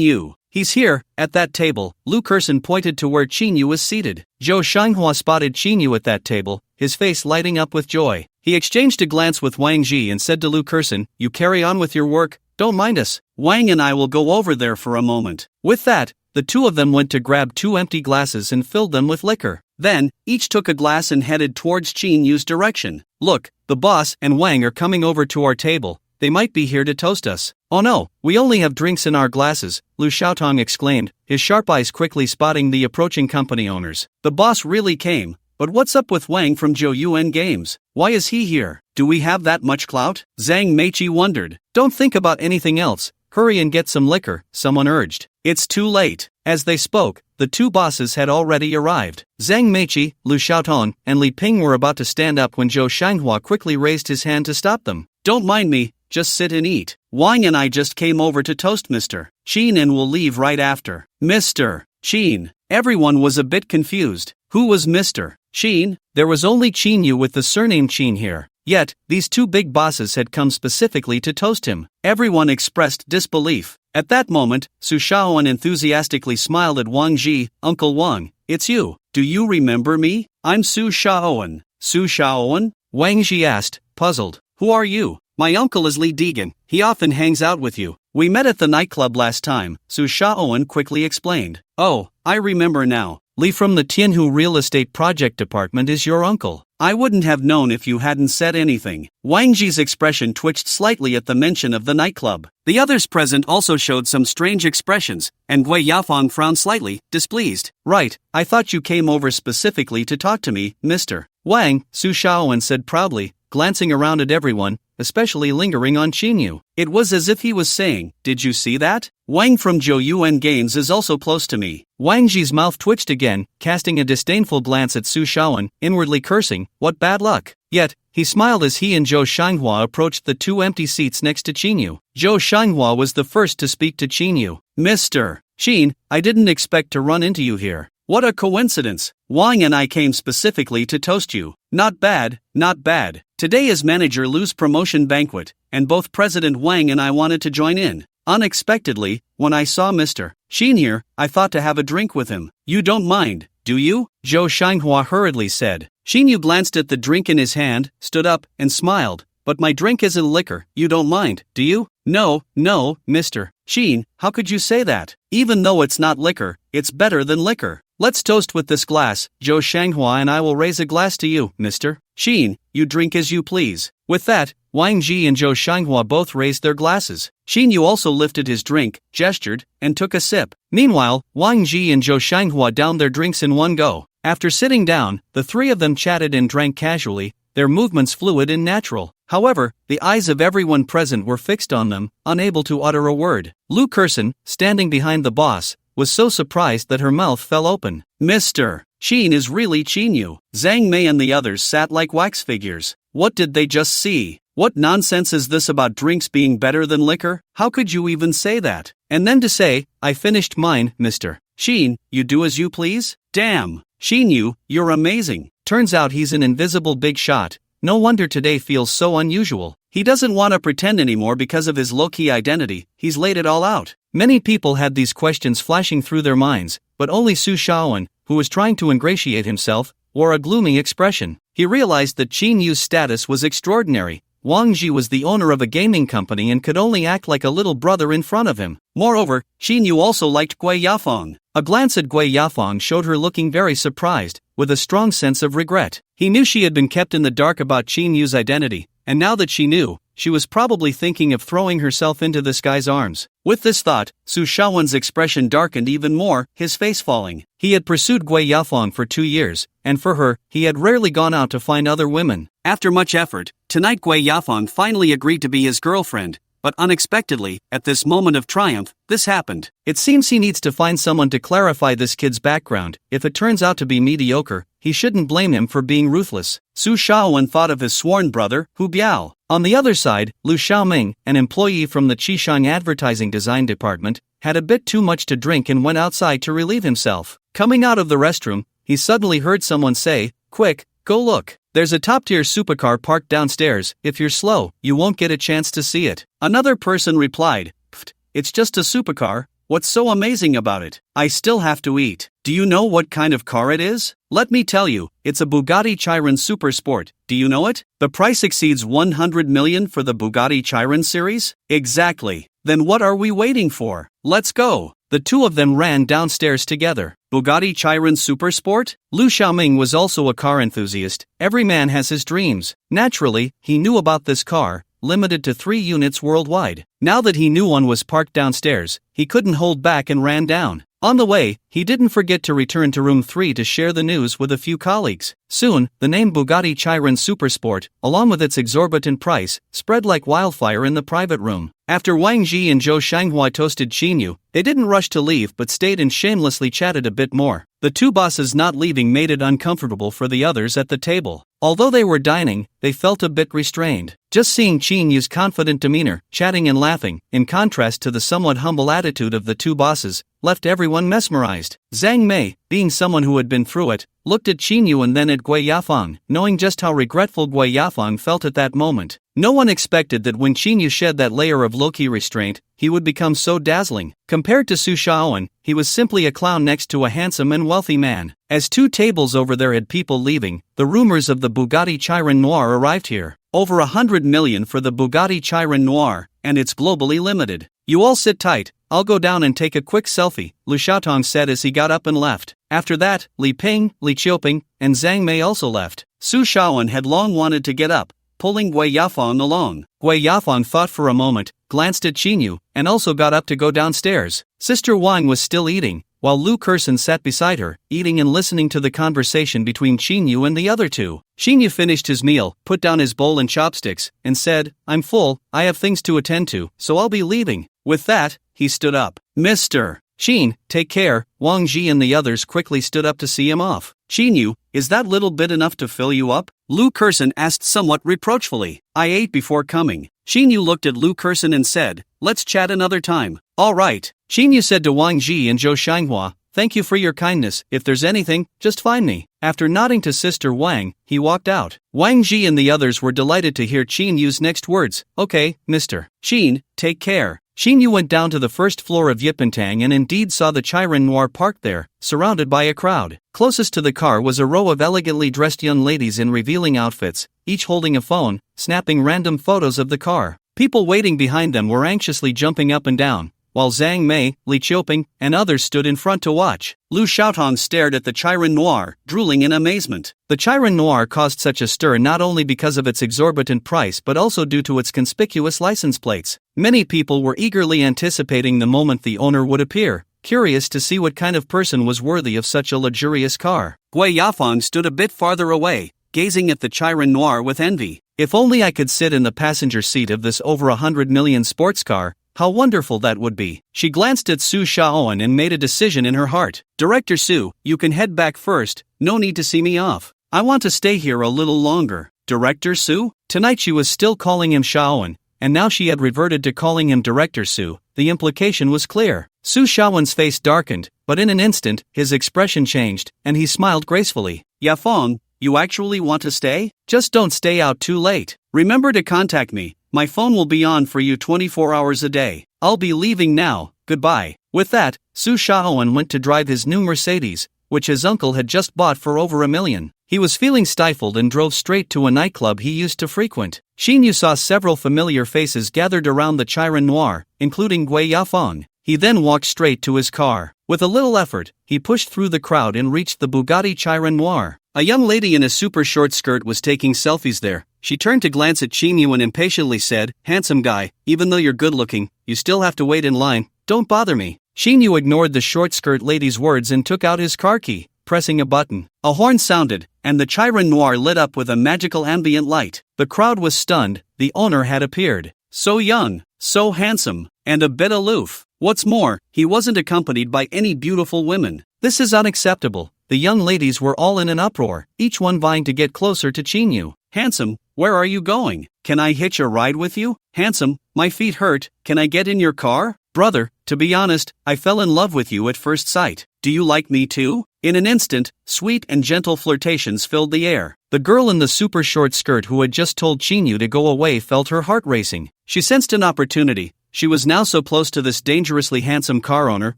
Yu. He's here, at that table. Lu Kerson pointed to where Qin Yu was seated. Zhou Shanghua spotted Qin Yu at that table, his face lighting up with joy. He exchanged a glance with Wang Ji and said to Lu Kerson, you carry on with your work, don't mind us. Wang and I will go over there for a moment. With that, the two of them went to grab 2 empty glasses and filled them with liquor. Then, each took a glass and headed towards Qin Yu's direction. Look, the boss and Wang are coming over to our table. They might be here to toast us. Oh no, we only have drinks in our glasses, Lu Xiaotong exclaimed, his sharp eyes quickly spotting the approaching company owners. The boss really came, but what's up with Wang from Zhou Yuan Games? Why is he here? Do we have that much clout? Zhang Meiqi wondered. Don't think about anything else, hurry and get some liquor, someone urged. It's too late. As they spoke, the 2 bosses had already arrived. Zhang Meiqi, Lu Xiaotong, and Li Ping were about to stand up when Zhou Shanghua quickly raised his hand to stop them. Don't mind me, just sit and eat. Wang and I just came over to toast Mr. Qin and will leave right after. Mr. Qin. Everyone was a bit confused. Who was Mr. Qin? There was only Qin Yu with the surname Qin here. Yet, these 2 big bosses had come specifically to toast him. Everyone expressed disbelief. At that moment, Su Shaoan enthusiastically smiled at Wang Ji. Uncle Wang, it's you. Do you remember me? I'm Su Shaoan. Su Shaoan? Wang Ji asked, puzzled. Who are you? My uncle is Li Degan. He often hangs out with you. We met at the nightclub last time, Su Shaoan quickly explained. Oh, I remember now. Li from the Tianhu Real Estate Project Department is your uncle. I wouldn't have known if you hadn't said anything. Wang Ji's expression twitched slightly at the mention of the nightclub. The others present also showed some strange expressions, and Gui Yafang frowned slightly, displeased. Right, I thought you came over specifically to talk to me, Mr. Wang, Su Shaoan said proudly, glancing around at everyone, especially lingering on Qin Yu. It was as if he was saying, did you see that? Wang from Zhou Yuan Games is also close to me. Wang Ji's mouth twitched again, casting a disdainful glance at Su Shaoan, inwardly cursing, what bad luck. Yet, he smiled as he and Zhou Shanghua approached the 2 empty seats next to Qin Yu. Zhou Shanghua was the first to speak to Qin Yu. Mr. Qin, I didn't expect to run into you here. What a coincidence. Wang and I came specifically to toast you. Not bad, not bad. Today is Manager Lu's promotion banquet, and both President Wang and I wanted to join in. Unexpectedly, when I saw Mr. Qin here, I thought to have a drink with him. You don't mind, do you? Zhou Shanghua hurriedly said. Qin Yu glanced at the drink in his hand, stood up, and smiled. But my drink isn't liquor, you don't mind, do you? No, Mr. Qin, how could you say that? Even though it's not liquor, it's better than liquor. Let's toast with this glass, Zhou Shanghua and I will raise a glass to you, Mr. Qin, you drink as you please. With that, Wang Ji and Zhou Shanghua both raised their glasses. Qin Yu also lifted his drink, gestured, and took a sip. Meanwhile, Wang Ji and Zhou Shanghua downed their drinks in one go. After sitting down, the 3 of them chatted and drank casually, their movements fluid and natural. However, the eyes of everyone present were fixed on them, unable to utter a word. Lu Kerson, standing behind the boss, was so surprised that her mouth fell open. Mr. Qin is really Qin Yu. Zhang Mei and the others sat like wax figures. What did they just see? What nonsense is this about drinks being better than liquor? How could you even say that? And then to say, I finished mine, Mr. Qin, you do as you please? Damn. Qin Yu, you're amazing. Turns out he's an invisible big shot. No wonder today feels so unusual. He doesn't want to pretend anymore because of his low-key identity, he's laid it all out. Many people had these questions flashing through their minds, but only Su Shaoan, who was trying to ingratiate himself, wore a gloomy expression. He realized that Qin Yu's status was extraordinary. Wang Ji was the owner of a gaming company and could only act like a little brother in front of him. Moreover, Qin Yu also liked Gui Yafang. A glance at Gui Yafang showed her looking very surprised, with a strong sense of regret. He knew she had been kept in the dark about Qin Yu's identity, and now that she knew, she was probably thinking of throwing herself into this guy's arms. With this thought, Su Shaoan's expression darkened even more, his face falling. He had pursued Gui Yafang for 2 years, and for her, he had rarely gone out to find other women. After much effort, tonight Gui Yafang finally agreed to be his girlfriend, but unexpectedly, at this moment of triumph, this happened. It seems he needs to find someone to clarify this kid's background. If it turns out to be mediocre, he shouldn't blame him for being ruthless. Su Shaoan thought of his sworn brother, Hu Biao. On the other side, Lu Xiaoming, an employee from the Qishang Advertising Design Department, had a bit too much to drink and went outside to relieve himself. Coming out of the restroom, he suddenly heard someone say, "Quick, go look. There's a top-tier supercar parked downstairs. If you're slow, you won't get a chance to see it." Another person replied, "Pfft, it's just a supercar. What's so amazing about it? I still have to eat. Do you know what kind of car it is? Let me tell you, it's a Bugatti Chiron Super Sport. Do you know it? The price exceeds 100 million for the Bugatti Chiron series? Exactly. Then what are we waiting for? Let's go." The two of them ran downstairs together. Bugatti Chiron Super Sport? Lu Xiaoming was also a car enthusiast. Every man has his dreams. Naturally, he knew about this car, limited to 3 units worldwide. Now that he knew one was parked downstairs, he couldn't hold back and ran down. On the way, he didn't forget to return to room 3 to share the news with a few colleagues. Soon, the name Bugatti Chiron Supersport, along with its exorbitant price, spread like wildfire in the private room. After Wang Ji and Zhou Shanghua toasted Qinyu, they didn't rush to leave but stayed and shamelessly chatted a bit more. The two bosses not leaving made it uncomfortable for the others at the table. Although they were dining, they felt a bit restrained. Just seeing Qinyu's confident demeanor, chatting and laughing, in contrast to the somewhat humble attitude of the two bosses, left everyone mesmerized. Zhang Mei, being someone who had been through it, looked at Qinyu and then at Gui Yafeng, knowing just how regretful Gui Yafeng felt at that moment. No one expected that when Qinyu shed that layer of low-key restraint, he would become so dazzling. Compared to Su Shaoan, he was simply a clown next to a handsome and wealthy man. As 2 tables over there had people leaving, the rumors of the Bugatti Chiron Noir arrived here. Over 100 million for the Bugatti Chiron Noir, and it's globally limited. "You all sit tight, I'll go down and take a quick selfie," Lu Xiaotong said as he got up and left. After that, Li Ping, Li Qiuping, and Zhang Mei also left. Su Shaoan had long wanted to get up, pulling Gui Yafeng along. Gui Yafeng thought for a moment, glanced at Qinyu, and also got up to go downstairs. Sister Wang was still eating, while Lu Kersen sat beside her, eating and listening to the conversation between Qinyu and the other two. Qinyu finished his meal, put down his bowl and chopsticks, and said, "I'm full, I have things to attend to, so I'll be leaving." With that, he stood up. "Mr. Qin, take care." Wang Ji and the others quickly stood up to see him off. "Qinyu, is that little bit enough to fill you up?" Lu Kersen asked somewhat reproachfully. "I ate before coming." Qinyu looked at Lu Kersen and said, "Let's chat another time." "All right." Qinyu said to Wang Ji and Zhou Shanghua, "Thank you for your kindness. If there's anything, just find me." After nodding to Sister Wang, he walked out. Wang Ji and the others were delighted to hear Qinyu's next words. "Okay, Mr. Qin, take care." Qinyu went down to the first floor of Yipentang and indeed saw the Chiron Noir parked there, surrounded by a crowd. Closest to the car was a row of elegantly dressed young ladies in revealing outfits, each holding a phone, snapping random photos of the car. People waiting behind them were anxiously jumping up and down, while Zhang Mei, Li Qiuping, and others stood in front to watch. Lu Xiaotong stared at the Chiron Noir, drooling in amazement. The Chiron Noir caused such a stir not only because of its exorbitant price but also due to its conspicuous license plates. Many people were eagerly anticipating the moment the owner would appear, curious to see what kind of person was worthy of such a luxurious car. Gui Yafeng stood a bit farther away, gazing at the Chiron Noir with envy. "If only I could sit in the passenger seat of this over 100 million sports car, how wonderful that would be." She glanced at Su Shaoan and made a decision in her heart. "Director Su, you can head back first, no need to see me off. I want to stay here a little longer." Director Su? Tonight she was still calling him Shaoan, and now she had reverted to calling him Director Su. The implication was clear. Su Shaoan's face darkened, but in an instant, his expression changed, and he smiled gracefully. "Yafeng, you actually want to stay? Just don't stay out too late. Remember to contact me. My phone will be on for you 24 hours a day. I'll be leaving now, goodbye." With that, Su Shaoan went to drive his new Mercedes, which his uncle had just bought for over $1 million. He was feeling stifled and drove straight to a nightclub he used to frequent. Xinyu saw several familiar faces gathered around the Chiron Noir, including Gui Yafeng. He then walked straight to his car. With a little effort, he pushed through the crowd and reached the Bugatti Chiron Noir. A young lady in a super short skirt was taking selfies there. She turned to glance at Qinyu and impatiently said, "Handsome guy, even though you're good looking, you still have to wait in line, don't bother me." Qinyu ignored the short skirt lady's words and took out his car key, pressing a button. A horn sounded, and the Chiron Noir lit up with a magical ambient light. The crowd was stunned. The owner had appeared. So young, so handsome, and a bit aloof. What's more, he wasn't accompanied by any beautiful women. "This is unacceptable." The young ladies were all in an uproar, each one vying to get closer to Qinyu. "Handsome, where are you going? Can I hitch a ride with you? Handsome, my feet hurt, can I get in your car?" Brother, to be honest, I fell in love with you at first sight. Do you like me too? In an instant, sweet and gentle flirtations filled the air. The girl in the super short skirt who had just told Chinyu to go away felt her heart racing. She sensed an opportunity. She was now so close to this dangerously handsome car owner.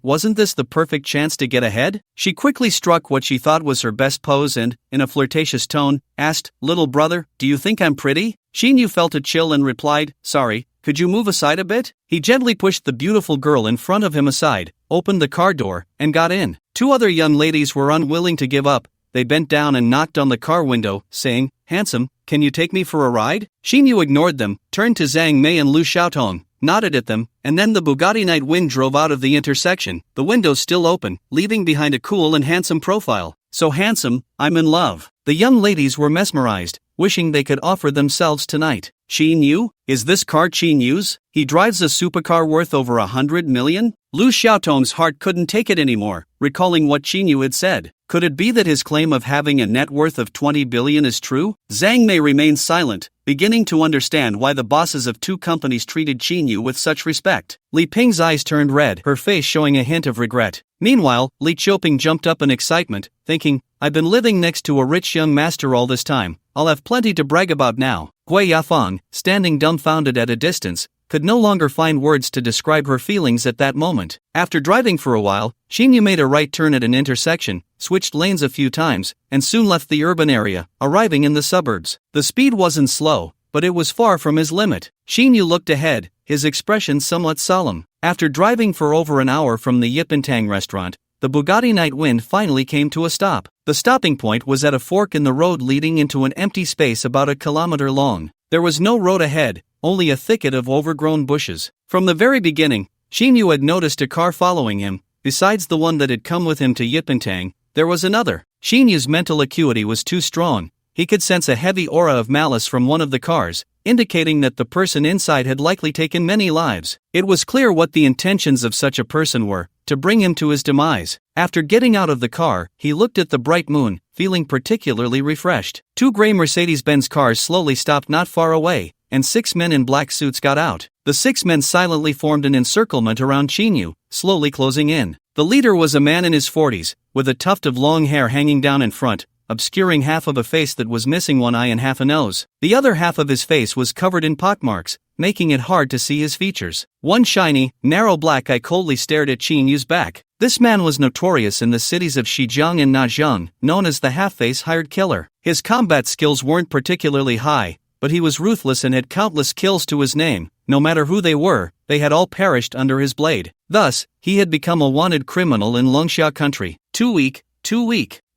Wasn't this the perfect chance to get ahead? She quickly struck what she thought was her best pose and, in a flirtatious tone, asked, "Little brother, do you think I'm pretty?" Shinyu felt a chill and replied, "Sorry, could you move aside a bit?" He gently pushed the beautiful girl in front of him aside, opened the car door, and got in. Two other young ladies were unwilling to give up. They bent down and knocked on the car window, saying, "Handsome, can you take me for a ride?" Shinyu ignored them, turned to Zhang Mei and Lu Xiaotong, nodded at them, and then the Bugatti Night Wind drove out of the intersection, the windows still open, leaving behind a cool and handsome profile. "So handsome, I'm in love." The young ladies were mesmerized, wishing they could offer themselves tonight. "Chinyu? Is this car Chinyu's? He drives a supercar worth over 100 million? Lu Xiaotong's heart couldn't take it anymore, recalling what Chinyu had said. Could it be that his claim of having a net worth of 20 billion is true? Zhang Mei remained silent, beginning to understand why the bosses of two companies treated Chinyu with such respect. Li Ping's eyes turned red, her face showing a hint of regret. Meanwhile, Li Qiuping jumped up in excitement, thinking, "I've been living next to a rich young master all this time. I'll have plenty to brag about now." Gui Yafeng, standing dumbfounded at a distance, could no longer find words to describe her feelings at that moment. After driving for a while, Xinyu made a right turn at an intersection, switched lanes a few times, and soon left the urban area, arriving in the suburbs. The speed wasn't slow, but it was far from his limit. Xinyu looked ahead, his expression somewhat solemn. After driving for over an hour from the Yipentang restaurant, the Bugatti Night Wind finally came to a stop. The stopping point was at a fork in the road leading into an empty space about a kilometer long. There was no road ahead, only a thicket of overgrown bushes. From the very beginning, Xinyu had noticed a car following him. Besides the one that had come with him to Yipentang, there was another. Xinyu's mental acuity was too strong. He could sense a heavy aura of malice from one of the cars, indicating that the person inside had likely taken many lives. It was clear what the intentions of such a person were, to bring him to his demise. After getting out of the car, he looked at the bright moon, feeling particularly refreshed. Two gray Mercedes-Benz cars slowly stopped not far away, and 6 men in black suits got out. The 6 men silently formed an encirclement around Xinyu, slowly closing in. The leader was a man in his 40s, with a tuft of long hair hanging down in front, obscuring half of a face that was missing one eye and half a nose. The other half of his face was covered in pockmarks, making it hard to see his features. One shiny, narrow black eye coldly stared at Xinyu's back. This man was notorious in the cities of Xizang and Nazheng, known as the half-face hired killer. His combat skills weren't particularly high, but he was ruthless and had countless kills to his name. No matter who they were, they had all perished under his blade. Thus, he had become a wanted criminal in Longxia country. Too weak.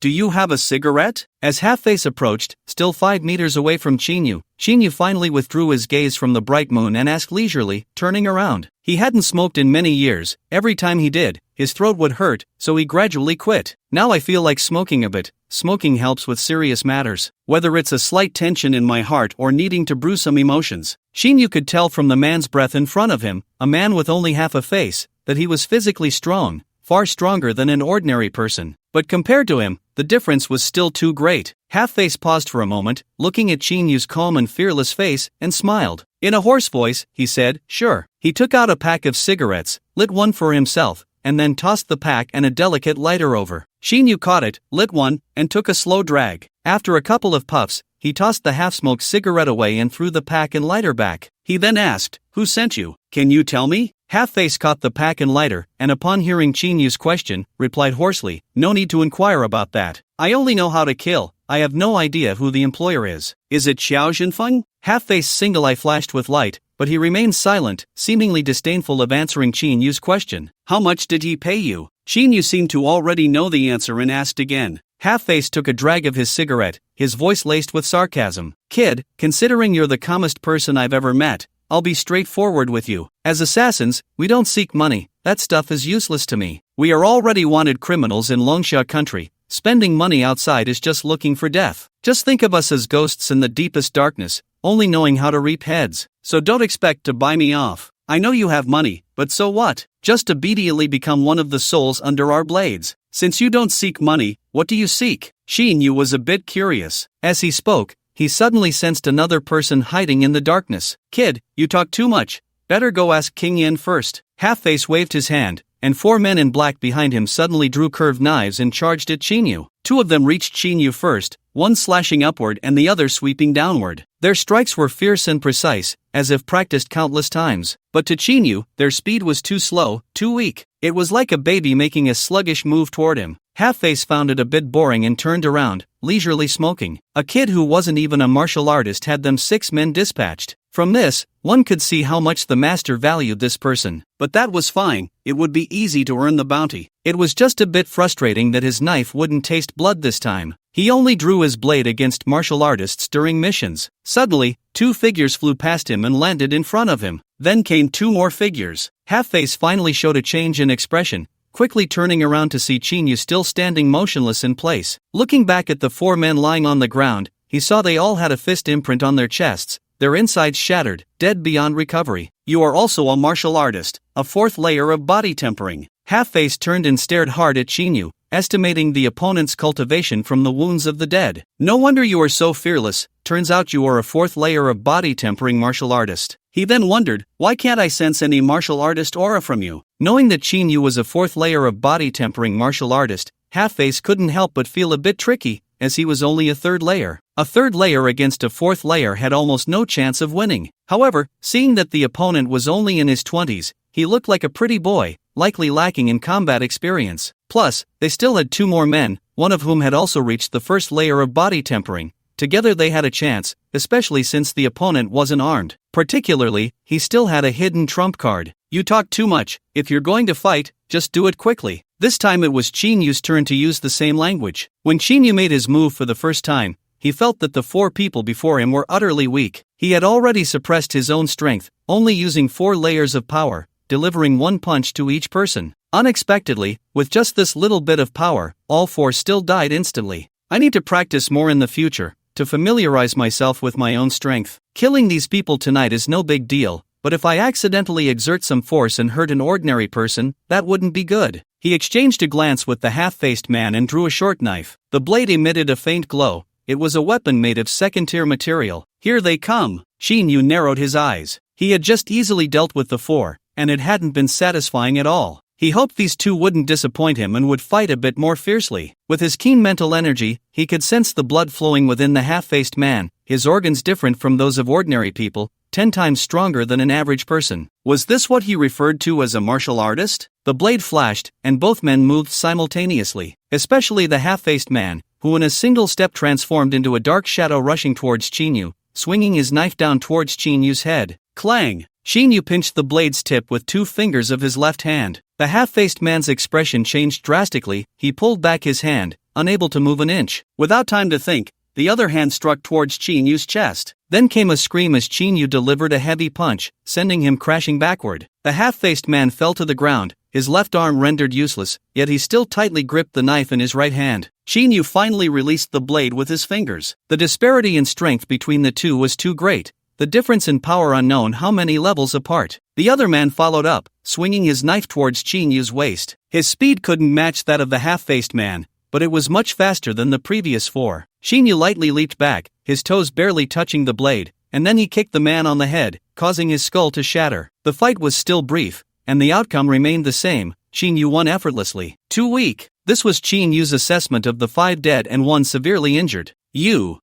Do you have a cigarette? As Half-Face approached, still 5 meters away from Xinyu finally withdrew his gaze from the bright moon and asked leisurely, turning around. He hadn't smoked in many years. Every time he did, his throat would hurt, so he gradually quit. "Now I feel like smoking a bit. Smoking helps with serious matters. Whether it's a slight tension in my heart or needing to brew some emotions." Xinyu could tell from the man's breath in front of him, a man with only half a face, that he was physically strong, far stronger than an ordinary person. But compared to him, the difference was still too great. Half-Face paused for a moment, looking at Xinyu's calm and fearless face, and smiled. In a hoarse voice, he said, "Sure." He took out a pack of cigarettes, lit one for himself, and then tossed the pack and a delicate lighter over. Xinyu caught it, lit one, and took a slow drag. After a couple of puffs, he tossed the half-smoked cigarette away and threw the pack and lighter back. He then asked, "Who sent you? Can you tell me?" Half-Face caught the pack and lighter, and upon hearing Xinyu's question, replied hoarsely, "No need to inquire about that. I only know how to kill. I have no idea who the employer is." "Is it Xiao Zhenfeng?" Half-Face's single eye flashed with light, but he remained silent, seemingly disdainful of answering Xinyu's question. "How much did he pay you?" Xinyu seemed to already know the answer and asked again. Half-Face took a drag of his cigarette, his voice laced with sarcasm. "Kid, considering you're the calmest person I've ever met, I'll be straightforward with you. As assassins, we don't seek money. That stuff is useless to me. We are already wanted criminals in Longxia country. Spending money outside is just looking for death. Just think of us as ghosts in the deepest darkness, only knowing how to reap heads. So don't expect to buy me off. I know you have money, but so what? Just obediently become one of the souls under our blades. Since you don't seek money, what do you seek?" Xinyu was a bit curious. As he spoke, he suddenly sensed another person hiding in the darkness. "Kid, you talk too much. better go ask King Yin first. Half-Face waved his hand, and 4 men in black behind him suddenly drew curved knives and charged at Chinyu. 2 of them reached Chinyu first, one slashing upward and the other sweeping downward. Their strikes were fierce and precise, as if practiced countless times. But to Chinyu, their speed was too slow, too weak. It was like a baby making a sluggish move toward him. Half-Face found it a bit boring and turned around, leisurely smoking. A kid who wasn't even a martial artist had them 6 men dispatched. From this, one could see how much the master valued this person. But that was fine, it would be easy to earn the bounty. It was just a bit frustrating that his knife wouldn't taste blood this time. He only drew his blade against martial artists during missions. Suddenly, 2 figures flew past him and landed in front of him. Then came 2 more figures. Half-Face finally showed a change in expression, quickly turning around to see Chinyu still standing motionless in place. Looking back at the 4 men lying on the ground, he saw they all had a fist imprint on their chests, their insides shattered, dead beyond recovery. You are also a martial artist, a 4th layer of body tempering. Half-Face turned and stared hard at Chinyu, estimating the opponent's cultivation from the wounds of the dead. No wonder you are so fearless, turns out you are a 4th layer of body tempering martial artist. He then wondered, why can't I sense any martial artist aura from you? Knowing that Chinyu was a 4th layer of body tempering martial artist, Half-Face couldn't help but feel a bit tricky, as he was only a 3rd layer. A 3rd layer against a 4th layer had almost no chance of winning. However, seeing that the opponent was only in his 20s, he looked like a pretty boy, likely lacking in combat experience. Plus, they still had 2 more men, one of whom had also reached the 1st layer of body tempering. Together they had a chance, especially since the opponent wasn't armed. Particularly, he still had a hidden trump card. You talk too much, if you're going to fight, just do it quickly. This time it was Chinyu's turn to use the same language. When Chinyu made his move for the first time, he felt that the 4 people before him were utterly weak. He had already suppressed his own strength, only using 4 layers of power, delivering 1 punch to each person. Unexpectedly, with just this little bit of power, all 4 still died instantly. I need to practice more in the future, to familiarize myself with my own strength. Killing these people tonight is no big deal, but if I accidentally exert some force and hurt an ordinary person, that wouldn't be good. He exchanged a glance with the half-faced man and drew a short knife. The blade emitted a faint glow. It was a weapon made of 2nd-tier material. Here they come. Chinyu narrowed his eyes. He had just easily dealt with the 4, and it hadn't been satisfying at all. He hoped these 2 wouldn't disappoint him and would fight a bit more fiercely. With his keen mental energy, he could sense the blood flowing within the half-faced man, his organs different from those of ordinary people, 10 times stronger than an average person. Was this what he referred to as a martial artist? The blade flashed, and both men moved simultaneously, especially the half-faced man, who in a single step transformed into a dark shadow rushing towards Chinyu, swinging his knife down towards Chinyu's head. Clang! Chinyu pinched the blade's tip with 2 fingers of his left hand. The half-faced man's expression changed drastically. He pulled back his hand, unable to move an inch. Without time to think, the other hand struck towards Chinyu's chest. Then came a scream as Chinyu delivered a heavy punch, sending him crashing backward. The half-faced man fell to the ground, his left arm rendered useless, yet he still tightly gripped the knife in his right hand. Chinyu finally released the blade with his fingers. The disparity in strength between the 2 was too great. The difference in power unknown how many levels apart. The other man followed up, swinging his knife towards Chinyu's waist. His speed couldn't match that of the half-faced man, but it was much faster than the previous 4. Chinyu lightly leaped back, his toes barely touching the blade, and then he kicked the man on the head, causing his skull to shatter. The fight was still brief, and the outcome remained the same. Chinyu won effortlessly. Too weak. This was Chinyu's assessment of the 5 dead and 1 severely injured.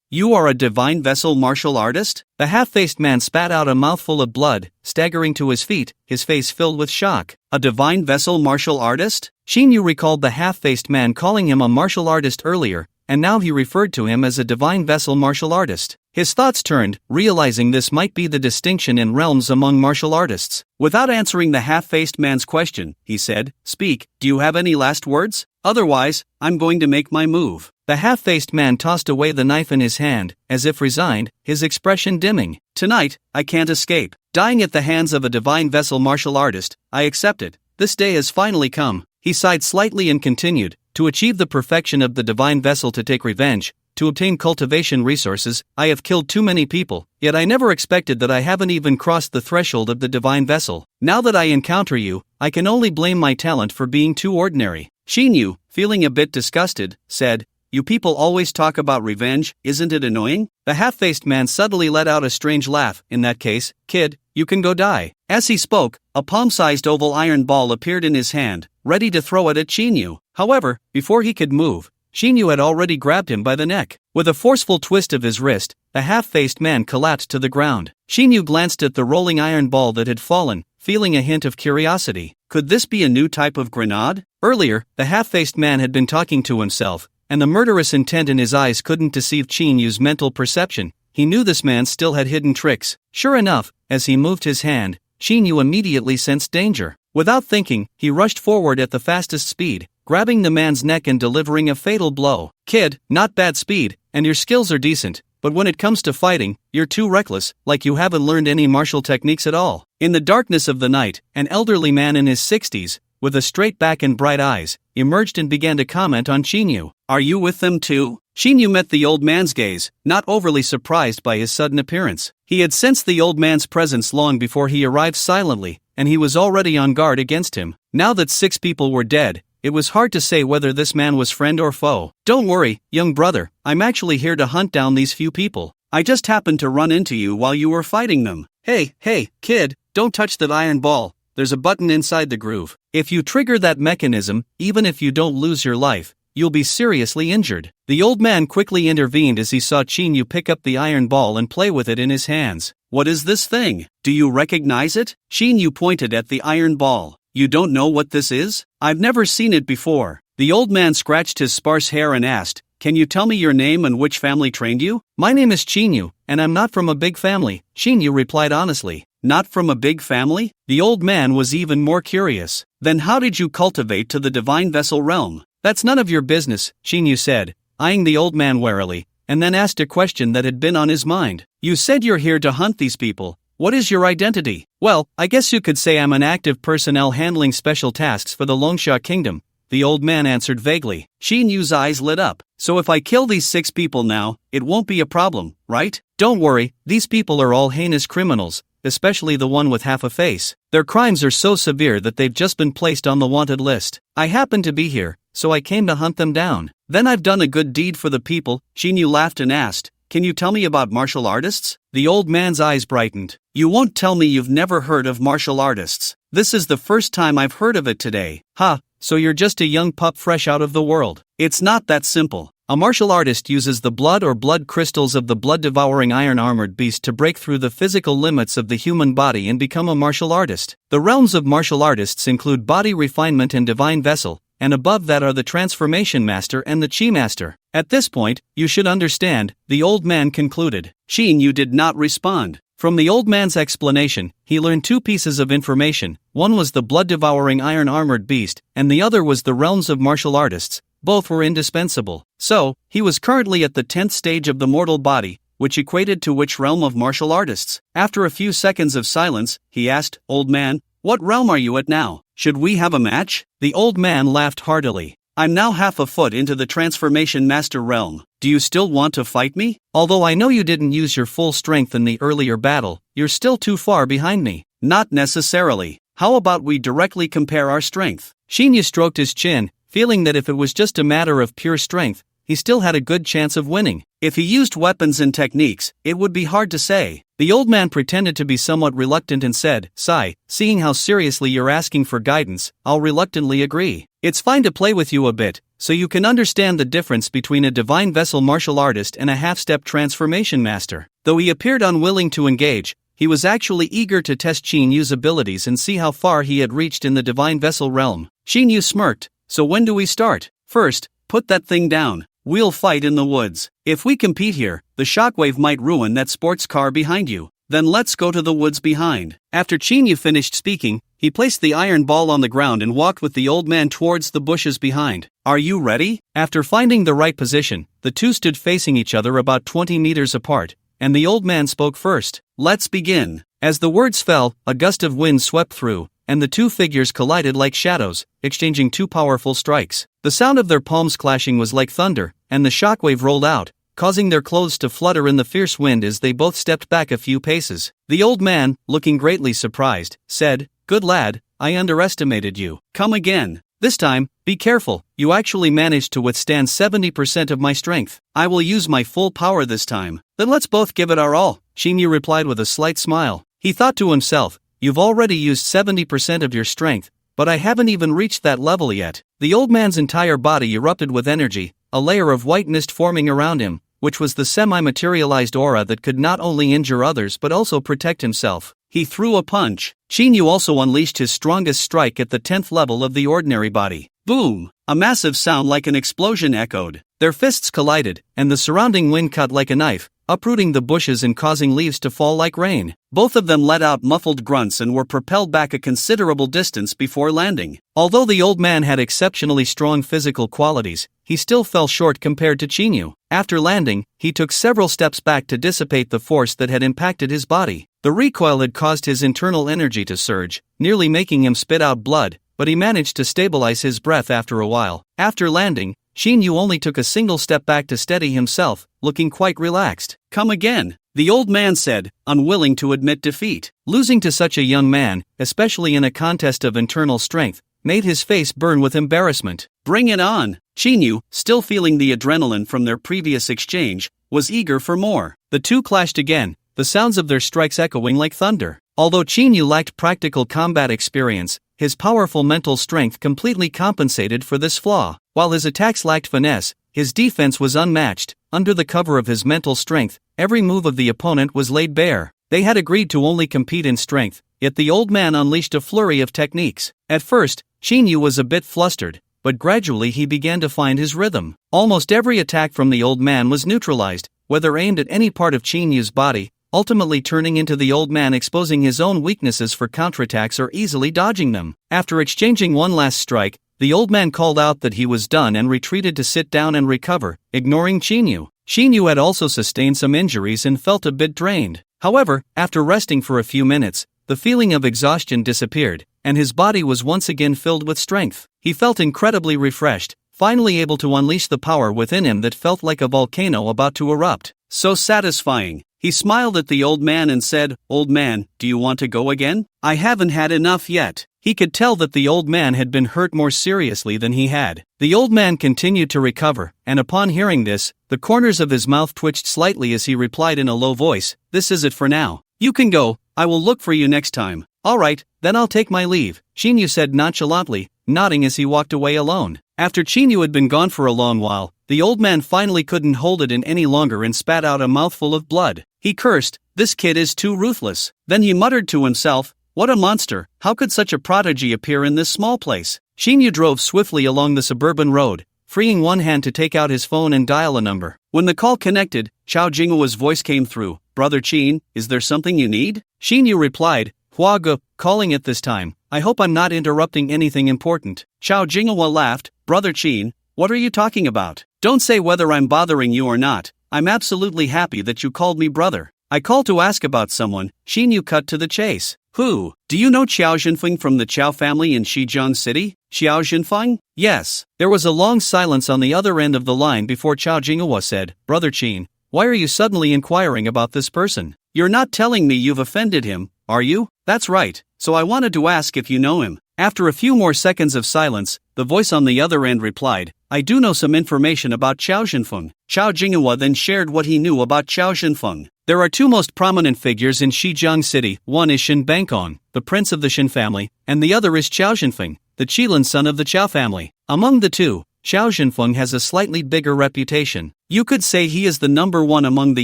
You are a divine vessel martial artist? The half-faced man spat out a mouthful of blood, staggering to his feet, his face filled with shock. A divine vessel martial artist? Chinyu recalled the half-faced man calling him a martial artist earlier, and now he referred to him as a divine vessel martial artist. His thoughts turned, realizing this might be the distinction in realms among martial artists. Without answering the half-faced man's question, he said, "Speak, do you have any last words? Otherwise, I'm going to make my move." The half-faced man tossed away the knife in his hand, as if resigned, his expression dimming. "Tonight, I can't escape. Dying at the hands of a divine vessel martial artist, I accept it. This day has finally come." He sighed slightly and continued, "To achieve the perfection of the divine vessel to take revenge, to obtain cultivation resources, I have killed too many people, yet I never expected that I haven't even crossed the threshold of the divine vessel. Now that I encounter you, I can only blame my talent for being too ordinary." Chinyu, feeling a bit disgusted, said, you people always talk about revenge, isn't it annoying? The half-faced man suddenly let out a strange laugh. In that case, kid, you can go die. As he spoke, a palm-sized oval iron ball appeared in his hand, ready to throw it at Shinyu. However, before he could move, Shinyu had already grabbed him by the neck. With a forceful twist of his wrist, the half-faced man collapsed to the ground. Shinyu glanced at the rolling iron ball that had fallen, feeling a hint of curiosity. Could this be a new type of grenade? Earlier, the half-faced man had been talking to himself, and the murderous intent in his eyes couldn't deceive Shinyu's mental perception. He knew this man still had hidden tricks. Sure enough, as he moved his hand, Shinyu immediately sensed danger. Without thinking, he rushed forward at the fastest speed, grabbing the man's neck and delivering a fatal blow. Kid, not bad speed, and your skills are decent, but when it comes to fighting, you're too reckless, like you haven't learned any martial techniques at all. In the darkness of the night, an elderly man in his 60s, with a straight back and bright eyes, emerged and began to comment on Shinyu. Are you with them too? Shinyu met the old man's gaze, not overly surprised by his sudden appearance. He had sensed the old man's presence long before he arrived silently, and he was already on guard against him. Now that 6 people were dead, it was hard to say whether this man was friend or foe. Don't worry, young brother, I'm actually here to hunt down these few people. I just happened to run into you while you were fighting them. Hey, kid, don't touch that iron ball. There's a button inside the groove. If you trigger that mechanism, even if you don't lose your life, you'll be seriously injured. The old man quickly intervened as he saw Shinyu pick up the iron ball and play with it in his hands. What is this thing? Do you recognize it? Shinyu pointed at the iron ball. You don't know what this is? I've never seen it before. The old man scratched his sparse hair and asked, Can you tell me your name and which family trained you? My name is Shinyu, and I'm not from a big family, Shinyu replied honestly. Not from a big family? The old man was even more curious. Then how did you cultivate to the divine vessel realm? That's none of your business, Shinyu said, eyeing the old man warily, and then asked a question that had been on his mind. You said you're here to hunt these people. What is your identity? Well, I guess you could say I'm an active personnel handling special tasks for the Longsha Kingdom, the old man answered vaguely. Shinyu's eyes lit up. So if I kill these 6 people now, it won't be a problem, right? Don't worry, these people are all heinous criminals, especially the one with half a face. Their crimes are so severe that they've just been placed on the wanted list. I happen to be here, so I came to hunt them down. Then I've done a good deed for the people, Shinyu laughed and asked, Can you tell me about martial artists? The old man's eyes brightened. You won't tell me you've never heard of martial artists. This is the first time I've heard of it today. Ha, so you're just a young pup fresh out of the world. It's not that simple. A martial artist uses the blood or blood crystals of the blood-devouring iron-armored beast to break through the physical limits of the human body and become a martial artist. The realms of martial artists include body refinement and divine vessel, and above that are the transformation master and the chi master. At this point, you should understand, the old man concluded. Shinyu did not respond. From the old man's explanation, he learned 2 pieces of information. One was the blood-devouring iron-armored beast, and the other was the realms of martial artists. Both were indispensable. So, he was currently at the 10th stage of the mortal body, which equated to which realm of martial artists? After a few seconds of silence, he asked, Old man, what realm are you at now? Should we have a match? The old man laughed heartily. I'm now half a foot into the transformation master realm. Do you still want to fight me? Although I know you didn't use your full strength in the earlier battle, you're still too far behind me. Not necessarily. How about we directly compare our strength? Shinyu stroked his chin, feeling that if it was just a matter of pure strength, he still had a good chance of winning. If he used weapons and techniques, it would be hard to say. The old man pretended to be somewhat reluctant and said, Sai, seeing how seriously you're asking for guidance, I'll reluctantly agree. It's fine to play with you a bit, so you can understand the difference between a divine vessel martial artist and a half-step transformation master. Though he appeared unwilling to engage, he was actually eager to test Shinyu's abilities and see how far he had reached in the divine vessel realm. Shinyu smirked. So when do we start? First, put that thing down. We'll fight in the woods. If we compete here, the shockwave might ruin that sports car behind you. Then let's go to the woods behind. After Shinyu finished speaking, he placed the iron ball on the ground and walked with the old man towards the bushes behind. Are you ready? After finding the right position, the two stood facing each other about 20 meters apart, and the old man spoke first. Let's begin. As the words fell, a gust of wind swept through, and the 2 figures collided like shadows, exchanging 2 powerful strikes. The sound of their palms clashing was like thunder, and the shockwave rolled out, causing their clothes to flutter in the fierce wind as they both stepped back a few paces. The old man, looking greatly surprised, said, Good lad, I underestimated you. Come again. This time, be careful, you actually managed to withstand 70% of my strength. I will use my full power this time. Then let's both give it our all, Shinyu replied with a slight smile. He thought to himself, you've already used 70% of your strength, but I haven't even reached that level yet. The old man's entire body erupted with energy, a layer of white mist forming around him, which was the semi-materialized aura that could not only injure others but also protect himself. He threw a punch. Shinyu also unleashed his strongest strike at the 10th level of the ordinary body. Boom! A massive sound like an explosion echoed. Their fists collided, and the surrounding wind cut like a knife, uprooting the bushes and causing leaves to fall like rain. Both of them let out muffled grunts and were propelled back a considerable distance before landing. Although the old man had exceptionally strong physical qualities, he still fell short compared to Shinyu. After landing, he took several steps back to dissipate the force that had impacted his body. The recoil had caused his internal energy to surge, nearly making him spit out blood, but he managed to stabilize his breath after a while. After landing, Shinyu only took a single step back to steady himself, looking quite relaxed. Come again, the old man said, unwilling to admit defeat. Losing to such a young man, especially in a contest of internal strength, made his face burn with embarrassment. Bring it on! Shinyu, still feeling the adrenaline from their previous exchange, was eager for more. The two clashed again, the sounds of their strikes echoing like thunder. Although Shinyu lacked practical combat experience, his powerful mental strength completely compensated for this flaw. While his attacks lacked finesse, his defense was unmatched. Under the cover of his mental strength, every move of the opponent was laid bare. They had agreed to only compete in strength, yet the old man unleashed a flurry of techniques. At first, Shinyu was a bit flustered, but gradually he began to find his rhythm. Almost every attack from the old man was neutralized, whether aimed at any part of Shinyu's body, ultimately turning into the old man exposing his own weaknesses for counterattacks or easily dodging them. After exchanging one last strike, the old man called out that he was done and retreated to sit down and recover, ignoring Shinyu. Shinyu had also sustained some injuries and felt a bit drained. However, after resting for a few minutes, the feeling of exhaustion disappeared, and his body was once again filled with strength. He felt incredibly refreshed, finally able to unleash the power within him that felt like a volcano about to erupt. So satisfying. He smiled at the old man and said, "Old man, do you want to go again? I haven't had enough yet." He could tell that the old man had been hurt more seriously than he had. The old man continued to recover, and upon hearing this, the corners of his mouth twitched slightly as he replied in a low voice, "This is it for now. You can go, I will look for you next time." "Alright, then I'll take my leave," Shinyu said nonchalantly, nodding as he walked away alone. After Shinyu had been gone for a long while, the old man finally couldn't hold it in any longer and spat out a mouthful of blood. He cursed, "This kid is too ruthless." Then he muttered to himself, "What a monster, how could such a prodigy appear in this small place?" Shinyu drove swiftly along the suburban road, freeing one hand to take out his phone and dial a number. When the call connected, Chao Jinghua's voice came through. "Brother Qin, is there something you need?" Shinyu replied, "Huaga, calling at this time. I hope I'm not interrupting anything important." Chao Jinghua laughed, "Brother Qin, what are you talking about? Don't say whether I'm bothering you or not. I'm absolutely happy that you called me brother. I called to ask about someone." Shinyu cut to the chase. "Who? Do you know Xiao Zhenfeng from the Qiao family in Shijiang City?" "Xiao Zhenfeng? Yes." There was a long silence on the other end of the line before Chao Jinghua said, "Brother Qin, why are you suddenly inquiring about this person? You're not telling me you've offended him, are you?" "That's right, so I wanted to ask if you know him." After a few more seconds of silence, the voice on the other end replied, "I do know some information about Xiao Zhenfeng." Chao Jinghua then shared what he knew about Xiao Zhenfeng. There are two most prominent figures in Shijiang City. One is Shin Bangkong, the prince of the Shin family, and the other is Xiao Zhenfeng, the Qilin son of the Qiao family. Among the two, Xiao Zhenfeng has a slightly bigger reputation. You could say he is the number one among the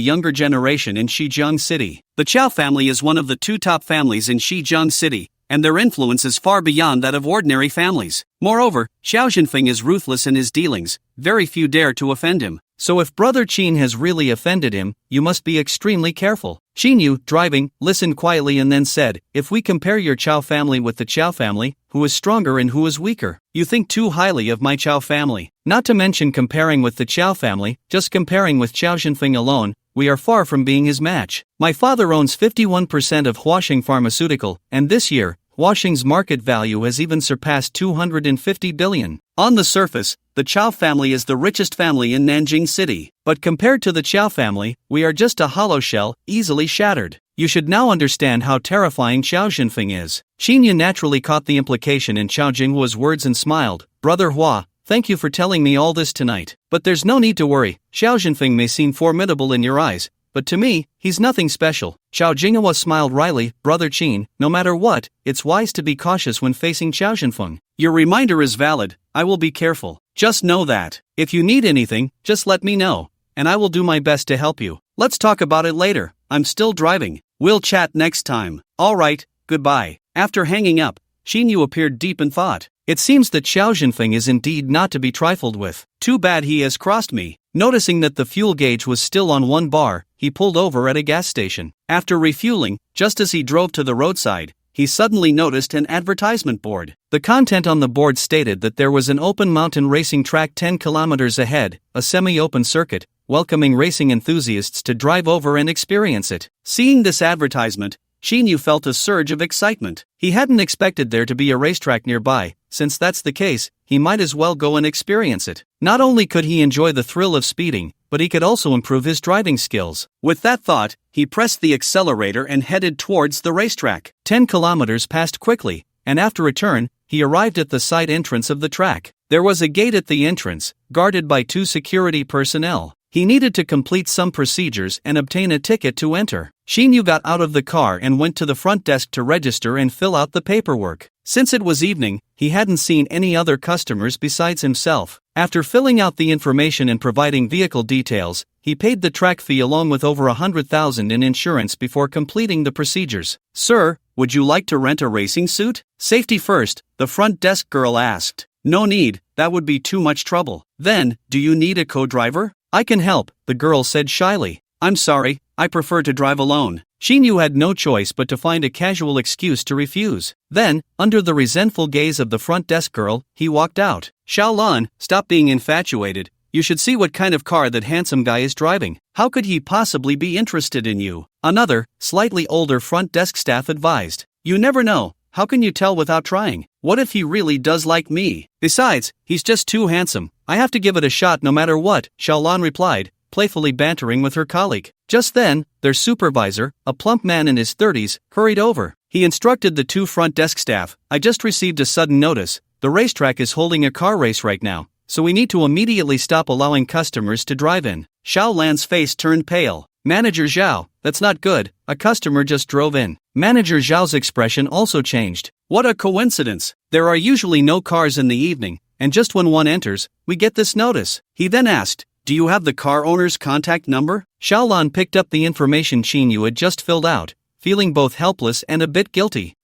younger generation in Shijiang City. The Qiao family is one of the two top families in Shijiang City, and their influence is far beyond that of ordinary families. Moreover, Xiao Zhenfeng is ruthless in his dealings, very few dare to offend him. So if Brother Qin has really offended him, you must be extremely careful. Shinyu, driving, listened quietly and then said, "If we compare your Qiao family with the Qiao family, who is stronger and who is weaker? You think too highly of my Qiao family. Not to mention comparing with the Qiao family, just comparing with Xiao Zhenfeng alone, we are far from being his match. My father owns 51% of Huaxing Pharmaceutical, and this year, Huaxing's market value has even surpassed 250 billion. On the surface, the Chow family is the richest family in Nanjing City. But compared to the Chow family, we are just a hollow shell, easily shattered. You should now understand how terrifying Xiao Jinfeng is. Xinyu naturally caught the implication in Xiao Jinghua's words and smiled. Brother Hua, thank you for telling me all this tonight. But there's no need to worry. Xiao Jinfeng may seem formidable in your eyes, but to me, he's nothing special. Xiao Jinghua smiled wryly. Brother Qin, no matter what, it's wise to be cautious when facing Xiao Jinfeng. Your reminder is valid. I will be careful. Just know that. If you need anything, just let me know, and I will do my best to help you. Let's talk about it later. I'm still driving. We'll chat next time. Alright, goodbye. After hanging up, Xinyu appeared deep in thought. It seems that Xiao Jinfeng is indeed not to be trifled with. Too bad he has crossed me. Noticing that the fuel gauge was still on 1 bar, he pulled over at a gas station. After refueling, just as he drove to the roadside, he suddenly noticed an advertisement board. The content on the board stated that there was an open mountain racing track 10 kilometers ahead, a semi-open circuit, welcoming racing enthusiasts to drive over and experience it. Seeing this advertisement, Xinyu felt a surge of excitement. He hadn't expected there to be a racetrack nearby. Since that's the case, he might as well go and experience it. Not only could he enjoy the thrill of speeding, but he could also improve his driving skills. With that thought, he pressed the accelerator and headed towards the racetrack. 10 kilometers passed quickly, and after a turn, he arrived at the side entrance of the track. There was a gate at the entrance, guarded by 2 security personnel. He needed to complete some procedures and obtain a ticket to enter. Xinyu got out of the car and went to the front desk to register and fill out the paperwork. Since it was evening, he hadn't seen any other customers besides himself. After filling out the information and providing vehicle details, he paid the track fee along with over 100,000 in insurance before completing the procedures. Sir, would you like to rent a racing suit? Safety first, the front desk girl asked. No need, that would be too much trouble. Then, do you need a co-driver? I can help, the girl said shyly. I'm sorry, I prefer to drive alone. Xinyu had no choice but to find a casual excuse to refuse. Then, under the resentful gaze of the front desk girl, he walked out. Xiaolan, stop being infatuated. You should see what kind of car that handsome guy is driving. How could he possibly be interested in you? Another, slightly older front desk staff advised. You never know. How can you tell without trying? What if he really does like me? Besides, he's just too handsome. I have to give it a shot no matter what, Xiaolan replied, playfully bantering with her colleague. Just then, their supervisor, a plump man in his 30s, hurried over. He instructed the 2 front desk staff, I just received a sudden notice. The racetrack is holding a car race right now, so we need to immediately stop allowing customers to drive in. Xiaolan's face turned pale. Manager Zhao, that's not good, a customer just drove in. Manager Zhao's expression also changed. What a coincidence. There are usually no cars in the evening, and just when one enters, we get this notice. He then asked, do you have the car owner's contact number? Xiaolan picked up the information Xinyu had just filled out, feeling both helpless and a bit guilty.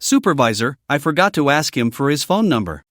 Supervisor, I forgot to ask him for his phone number.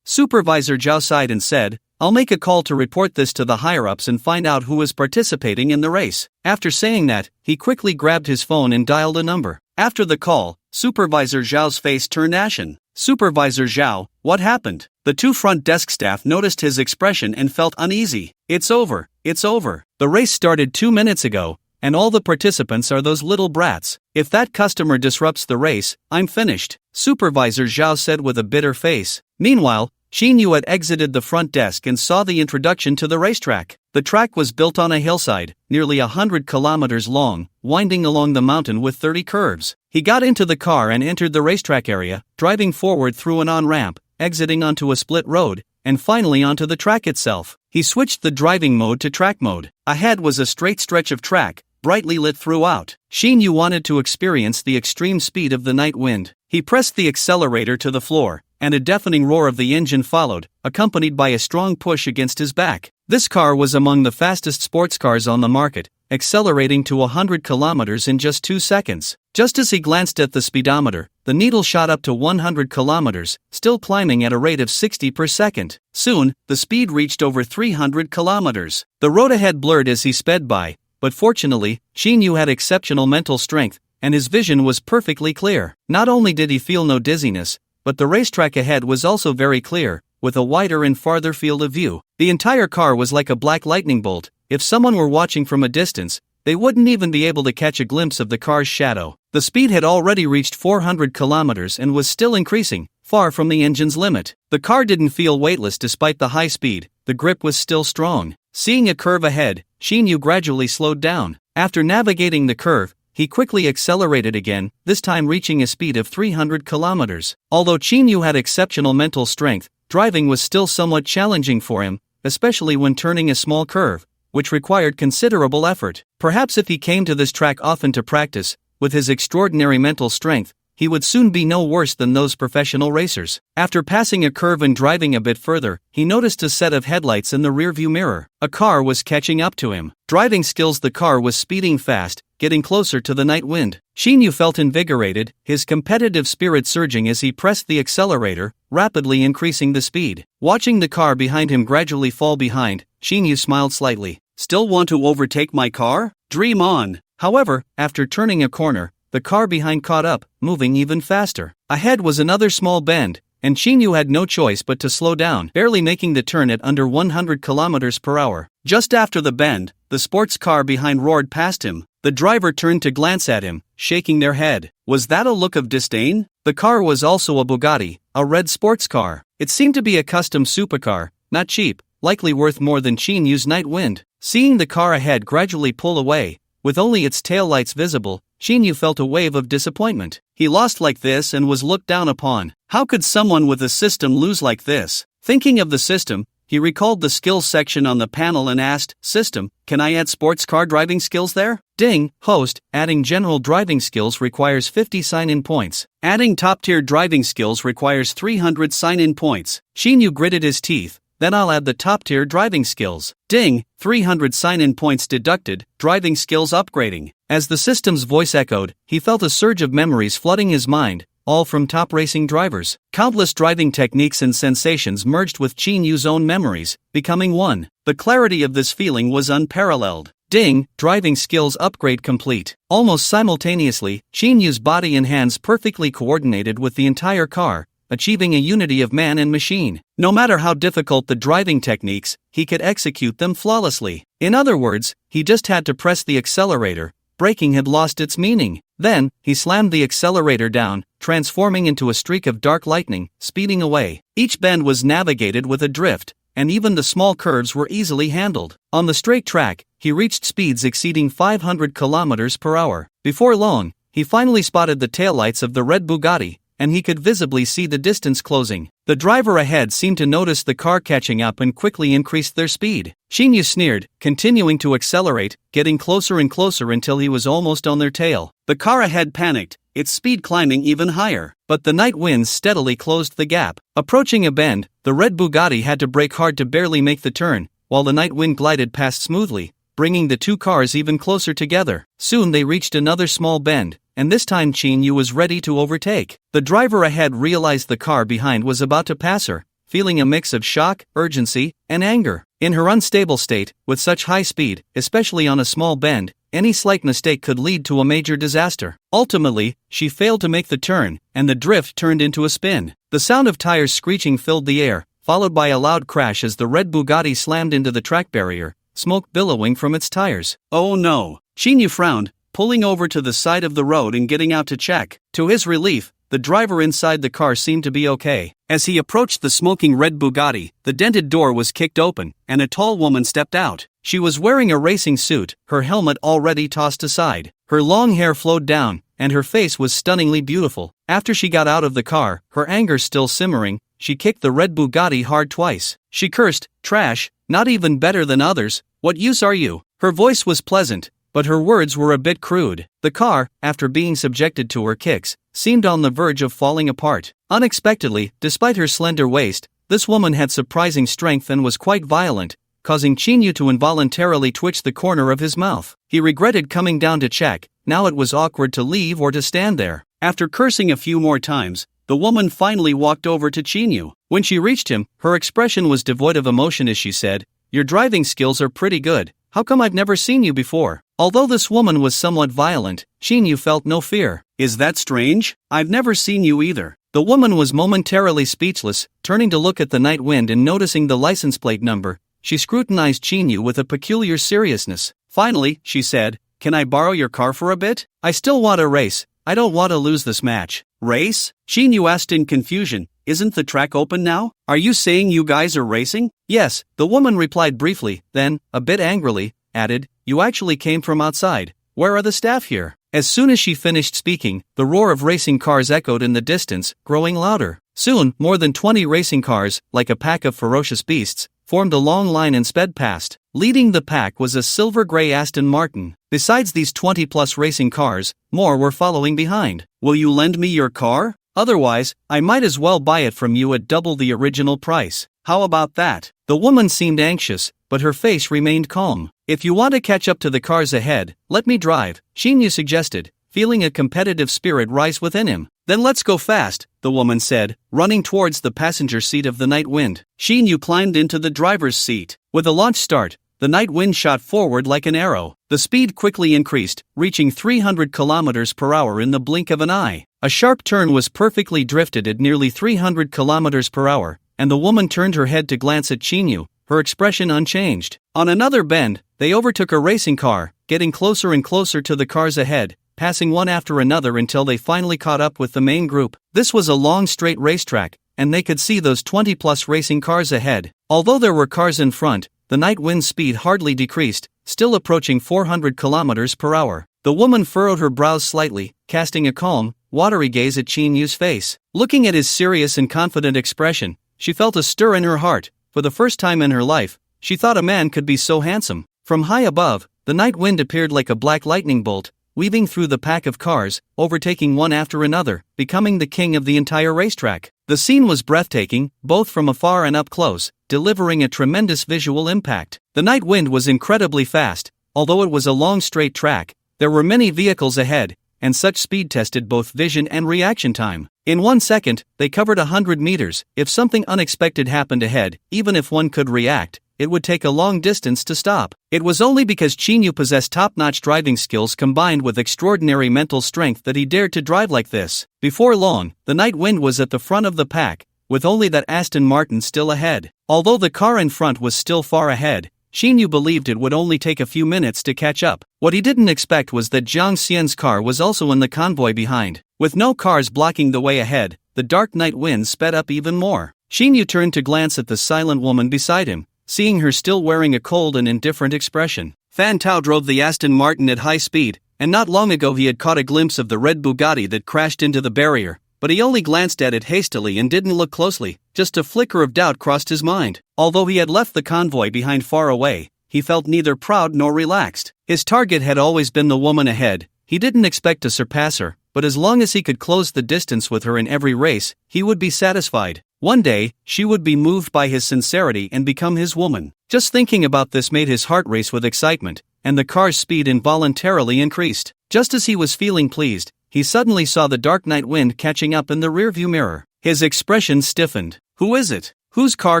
Supervisor Zhao sighed and said, I'll make a call to report this to the higher-ups and find out who is participating in the race. After saying that, he quickly grabbed his phone and dialed a number. After the call, Supervisor Zhao's face turned ashen. Supervisor Zhao, what happened? The 2 front desk staff noticed his expression and felt uneasy. It's over. The race started 2 minutes ago, and all the participants are those little brats. If that customer disrupts the race, I'm finished, Supervisor Zhao said with a bitter face. Meanwhile, Xinyu had exited the front desk and saw the introduction to the racetrack. The track was built on a hillside, nearly 100 kilometers long, winding along the mountain with 30 curves. He got into the car and entered the racetrack area, driving forward through an on-ramp, exiting onto a split road, and finally onto the track itself. He switched the driving mode to track mode. Ahead was a straight stretch of track, brightly lit throughout. Xinyu wanted to experience the extreme speed of the night wind. He pressed the accelerator to the floor, and a deafening roar of the engine followed, accompanied by a strong push against his back. This car was among the fastest sports cars on the market, accelerating to 100 kilometers in just 2 seconds. Just as he glanced at the speedometer, the needle shot up to 100 kilometers, still climbing at a rate of 60 per second. Soon, the speed reached over 300 kilometers. The road ahead blurred as he sped by, but fortunately, Xinyu had exceptional mental strength, and his vision was perfectly clear. Not only did he feel no dizziness, but the racetrack ahead was also very clear, with a wider and farther field of view. The entire car was like a black lightning bolt. If someone were watching from a distance, they wouldn't even be able to catch a glimpse of the car's shadow. The speed had already reached 400 kilometers and was still increasing, far from the engine's limit. The car didn't feel weightless despite the high speed, the grip was still strong. Seeing a curve ahead, Shin-yu gradually slowed down. After navigating the curve, he quickly accelerated again, this time reaching a speed of 300 kilometers. Although Shin-yu had exceptional mental strength, driving was still somewhat challenging for him, especially when turning a small curve, which required considerable effort. Perhaps if he came to this track often to practice, with his extraordinary mental strength, he would soon be no worse than those professional racers. After passing a curve and driving a bit further, he noticed a set of headlights in the rearview mirror. A car was catching up to him. Driving skills. The car was speeding fast, getting closer to the night wind. Shin-yu felt invigorated, his competitive spirit surging as he pressed the accelerator, rapidly increasing the speed. Watching the car behind him gradually fall behind, Shin-yu smiled slightly. Still want to overtake my car? Dream on! However, after turning a corner, the car behind caught up, moving even faster. Ahead was another small bend, and Shin-yu had no choice but to slow down, barely making the turn at under 100 kilometers per hour. Just after the bend, the sports car behind roared past him. The driver turned to glance at him, shaking their head. Was that a look of disdain? The car was also a Bugatti, a red sports car. It seemed to be a custom supercar, not cheap, likely worth more than Shin-yu's night wind. Seeing the car ahead gradually pull away, with only its taillights visible, Shin-yu felt a wave of disappointment. He lost like this and was looked down upon. How could someone with a system lose like this? Thinking of the system, he recalled the skills section on the panel and asked, "System, can I add sports car driving skills there?" Ding, host, adding general driving skills requires 50 sign-in points. Adding top-tier driving skills requires 300 sign-in points. Shin-yu gritted his teeth. Then I'll add the top-tier driving skills. Ding, 300 sign-in points deducted, driving skills upgrading. As the system's voice echoed, he felt a surge of memories flooding his mind, all from top racing drivers. Countless driving techniques and sensations merged with Shin-yu's own memories, becoming one. The clarity of this feeling was unparalleled. Ding, driving skills upgrade complete. Almost simultaneously, Shin-yu's body and hands perfectly coordinated with the entire car, achieving a unity of man and machine. No matter how difficult the driving techniques, he could execute them flawlessly. In other words, he just had to press the accelerator. Braking had lost its meaning. Then, he slammed the accelerator down, transforming into a streak of dark lightning, speeding away. Each bend was navigated with a drift, and even the small curves were easily handled. On the straight track, he reached speeds exceeding 500 kilometers per hour. Before long, he finally spotted the taillights of the red Bugatti, and he could visibly see the distance closing. The driver ahead seemed to notice the car catching up and quickly increased their speed. Shin-yu sneered, continuing to accelerate, getting closer and closer until he was almost on their tail. The car ahead panicked, its speed climbing even higher, but the night winds steadily closed the gap. Approaching a bend, the red Bugatti had to brake hard to barely make the turn, while the night wind glided past smoothly, bringing the two cars even closer together. Soon they reached another small bend, and this time Shin-yu was ready to overtake. The driver ahead realized the car behind was about to pass her, feeling a mix of shock, urgency, and anger. In her unstable state, with such high speed, especially on a small bend, any slight mistake could lead to a major disaster. Ultimately, she failed to make the turn, and the drift turned into a spin. The sound of tires screeching filled the air, followed by a loud crash as the red Bugatti slammed into the track barrier, smoke billowing from its tires. Oh no! Shin-yu frowned, pulling over to the side of the road and getting out to check. To his relief, the driver inside the car seemed to be okay. As he approached the smoking red Bugatti, the dented door was kicked open, and a tall woman stepped out. She was wearing a racing suit, her helmet already tossed aside. Her long hair flowed down, and her face was stunningly beautiful. After she got out of the car, her anger still simmering, she kicked the red Bugatti hard twice. She cursed, "Trash, not even better than others, what use are you?" Her voice was pleasant, but her words were a bit crude. The car, after being subjected to her kicks, seemed on the verge of falling apart. Unexpectedly, despite her slender waist, this woman had surprising strength and was quite violent, causing Shin-yu to involuntarily twitch the corner of his mouth. He regretted coming down to check, now it was awkward to leave or to stand there. After cursing a few more times, the woman finally walked over to Shin-yu. When she reached him, her expression was devoid of emotion as she said, "Your driving skills are pretty good. How come I've never seen you before?" Although this woman was somewhat violent, Shin-yu felt no fear. "Is that strange? I've never seen you either." The woman was momentarily speechless, turning to look at the night wind and noticing the license plate number. She scrutinized Shin-yu with a peculiar seriousness. Finally, she said, "Can I borrow your car for a bit? I still want to race, I don't want to lose this match. Race? Xinyu asked in confusion. Isn't the track open now? Are you saying you guys are racing? Yes, the woman replied briefly, then, a bit angrily, added, you actually came from outside. Where are the staff here? As soon as she finished speaking, the roar of racing cars echoed in the distance, growing louder. Soon, more than 20 racing cars, like a pack of ferocious beasts, formed a long line and sped past. Leading the pack was a silver-gray Aston Martin. Besides these 20-plus racing cars, more were following behind. Will you lend me your car? Otherwise, I might as well buy it from you at double the original price. How about that? The woman seemed anxious, but her face remained calm. If you want to catch up to the cars ahead, let me drive, Xinyu suggested, feeling a competitive spirit rise within him. Then let's go fast, the woman said, running towards the passenger seat of the Night Wind. Xinyu climbed into the driver's seat. With a launch start, the Night Wind shot forward like an arrow. The speed quickly increased, reaching 300 kilometers per hour in the blink of an eye. A sharp turn was perfectly drifted at nearly 300 kilometers per hour, and the woman turned her head to glance at Xinyu, her expression unchanged. On another bend, they overtook a racing car, getting closer and closer to the cars ahead, passing one after another until they finally caught up with the main group. This was a long straight racetrack, and they could see those 20-plus racing cars ahead. Although there were cars in front, the Night Wind's speed hardly decreased, still approaching 400 kilometers per hour. The woman furrowed her brows slightly, casting a calm, watery gaze at Qinyu's face. Looking at his serious and confident expression, she felt a stir in her heart. For the first time in her life, she thought a man could be so handsome. From high above, the Night Wind appeared like a black lightning bolt, weaving through the pack of cars, overtaking one after another, becoming the king of the entire racetrack. The scene was breathtaking, both from afar and up close, delivering a tremendous visual impact. The Night Wind was incredibly fast. Although it was a long straight track, there were many vehicles ahead, and such speed tested both vision and reaction time. In 1 second, they covered 100 meters. If something unexpected happened ahead, even if one could react, it would take a long distance to stop. It was only because Xinyu possessed top-notch driving skills combined with extraordinary mental strength that he dared to drive like this. Before long, the Night Wind was at the front of the pack, with only that Aston Martin still ahead. Although the car in front was still far ahead, Xinyu believed it would only take a few minutes to catch up. What he didn't expect was that Jiang Xian's car was also in the convoy behind. With no cars blocking the way ahead, the dark Night Wind sped up even more. Xinyu turned to glance at the silent woman beside him, seeing her still wearing a cold and indifferent expression. Fan Tao drove the Aston Martin at high speed, and not long ago he had caught a glimpse of the red Bugatti that crashed into the barrier, but he only glanced at it hastily and didn't look closely. Just a flicker of doubt crossed his mind. Although he had left the convoy behind far away, he felt neither proud nor relaxed. His target had always been the woman ahead. He didn't expect to surpass her, but as long as he could close the distance with her in every race, he would be satisfied. One day, she would be moved by his sincerity and become his woman. Just thinking about this made his heart race with excitement, and the car's speed involuntarily increased. Just as he was feeling pleased, he suddenly saw the dark Night Wind catching up in the rearview mirror. His expression stiffened. Who is it? Whose car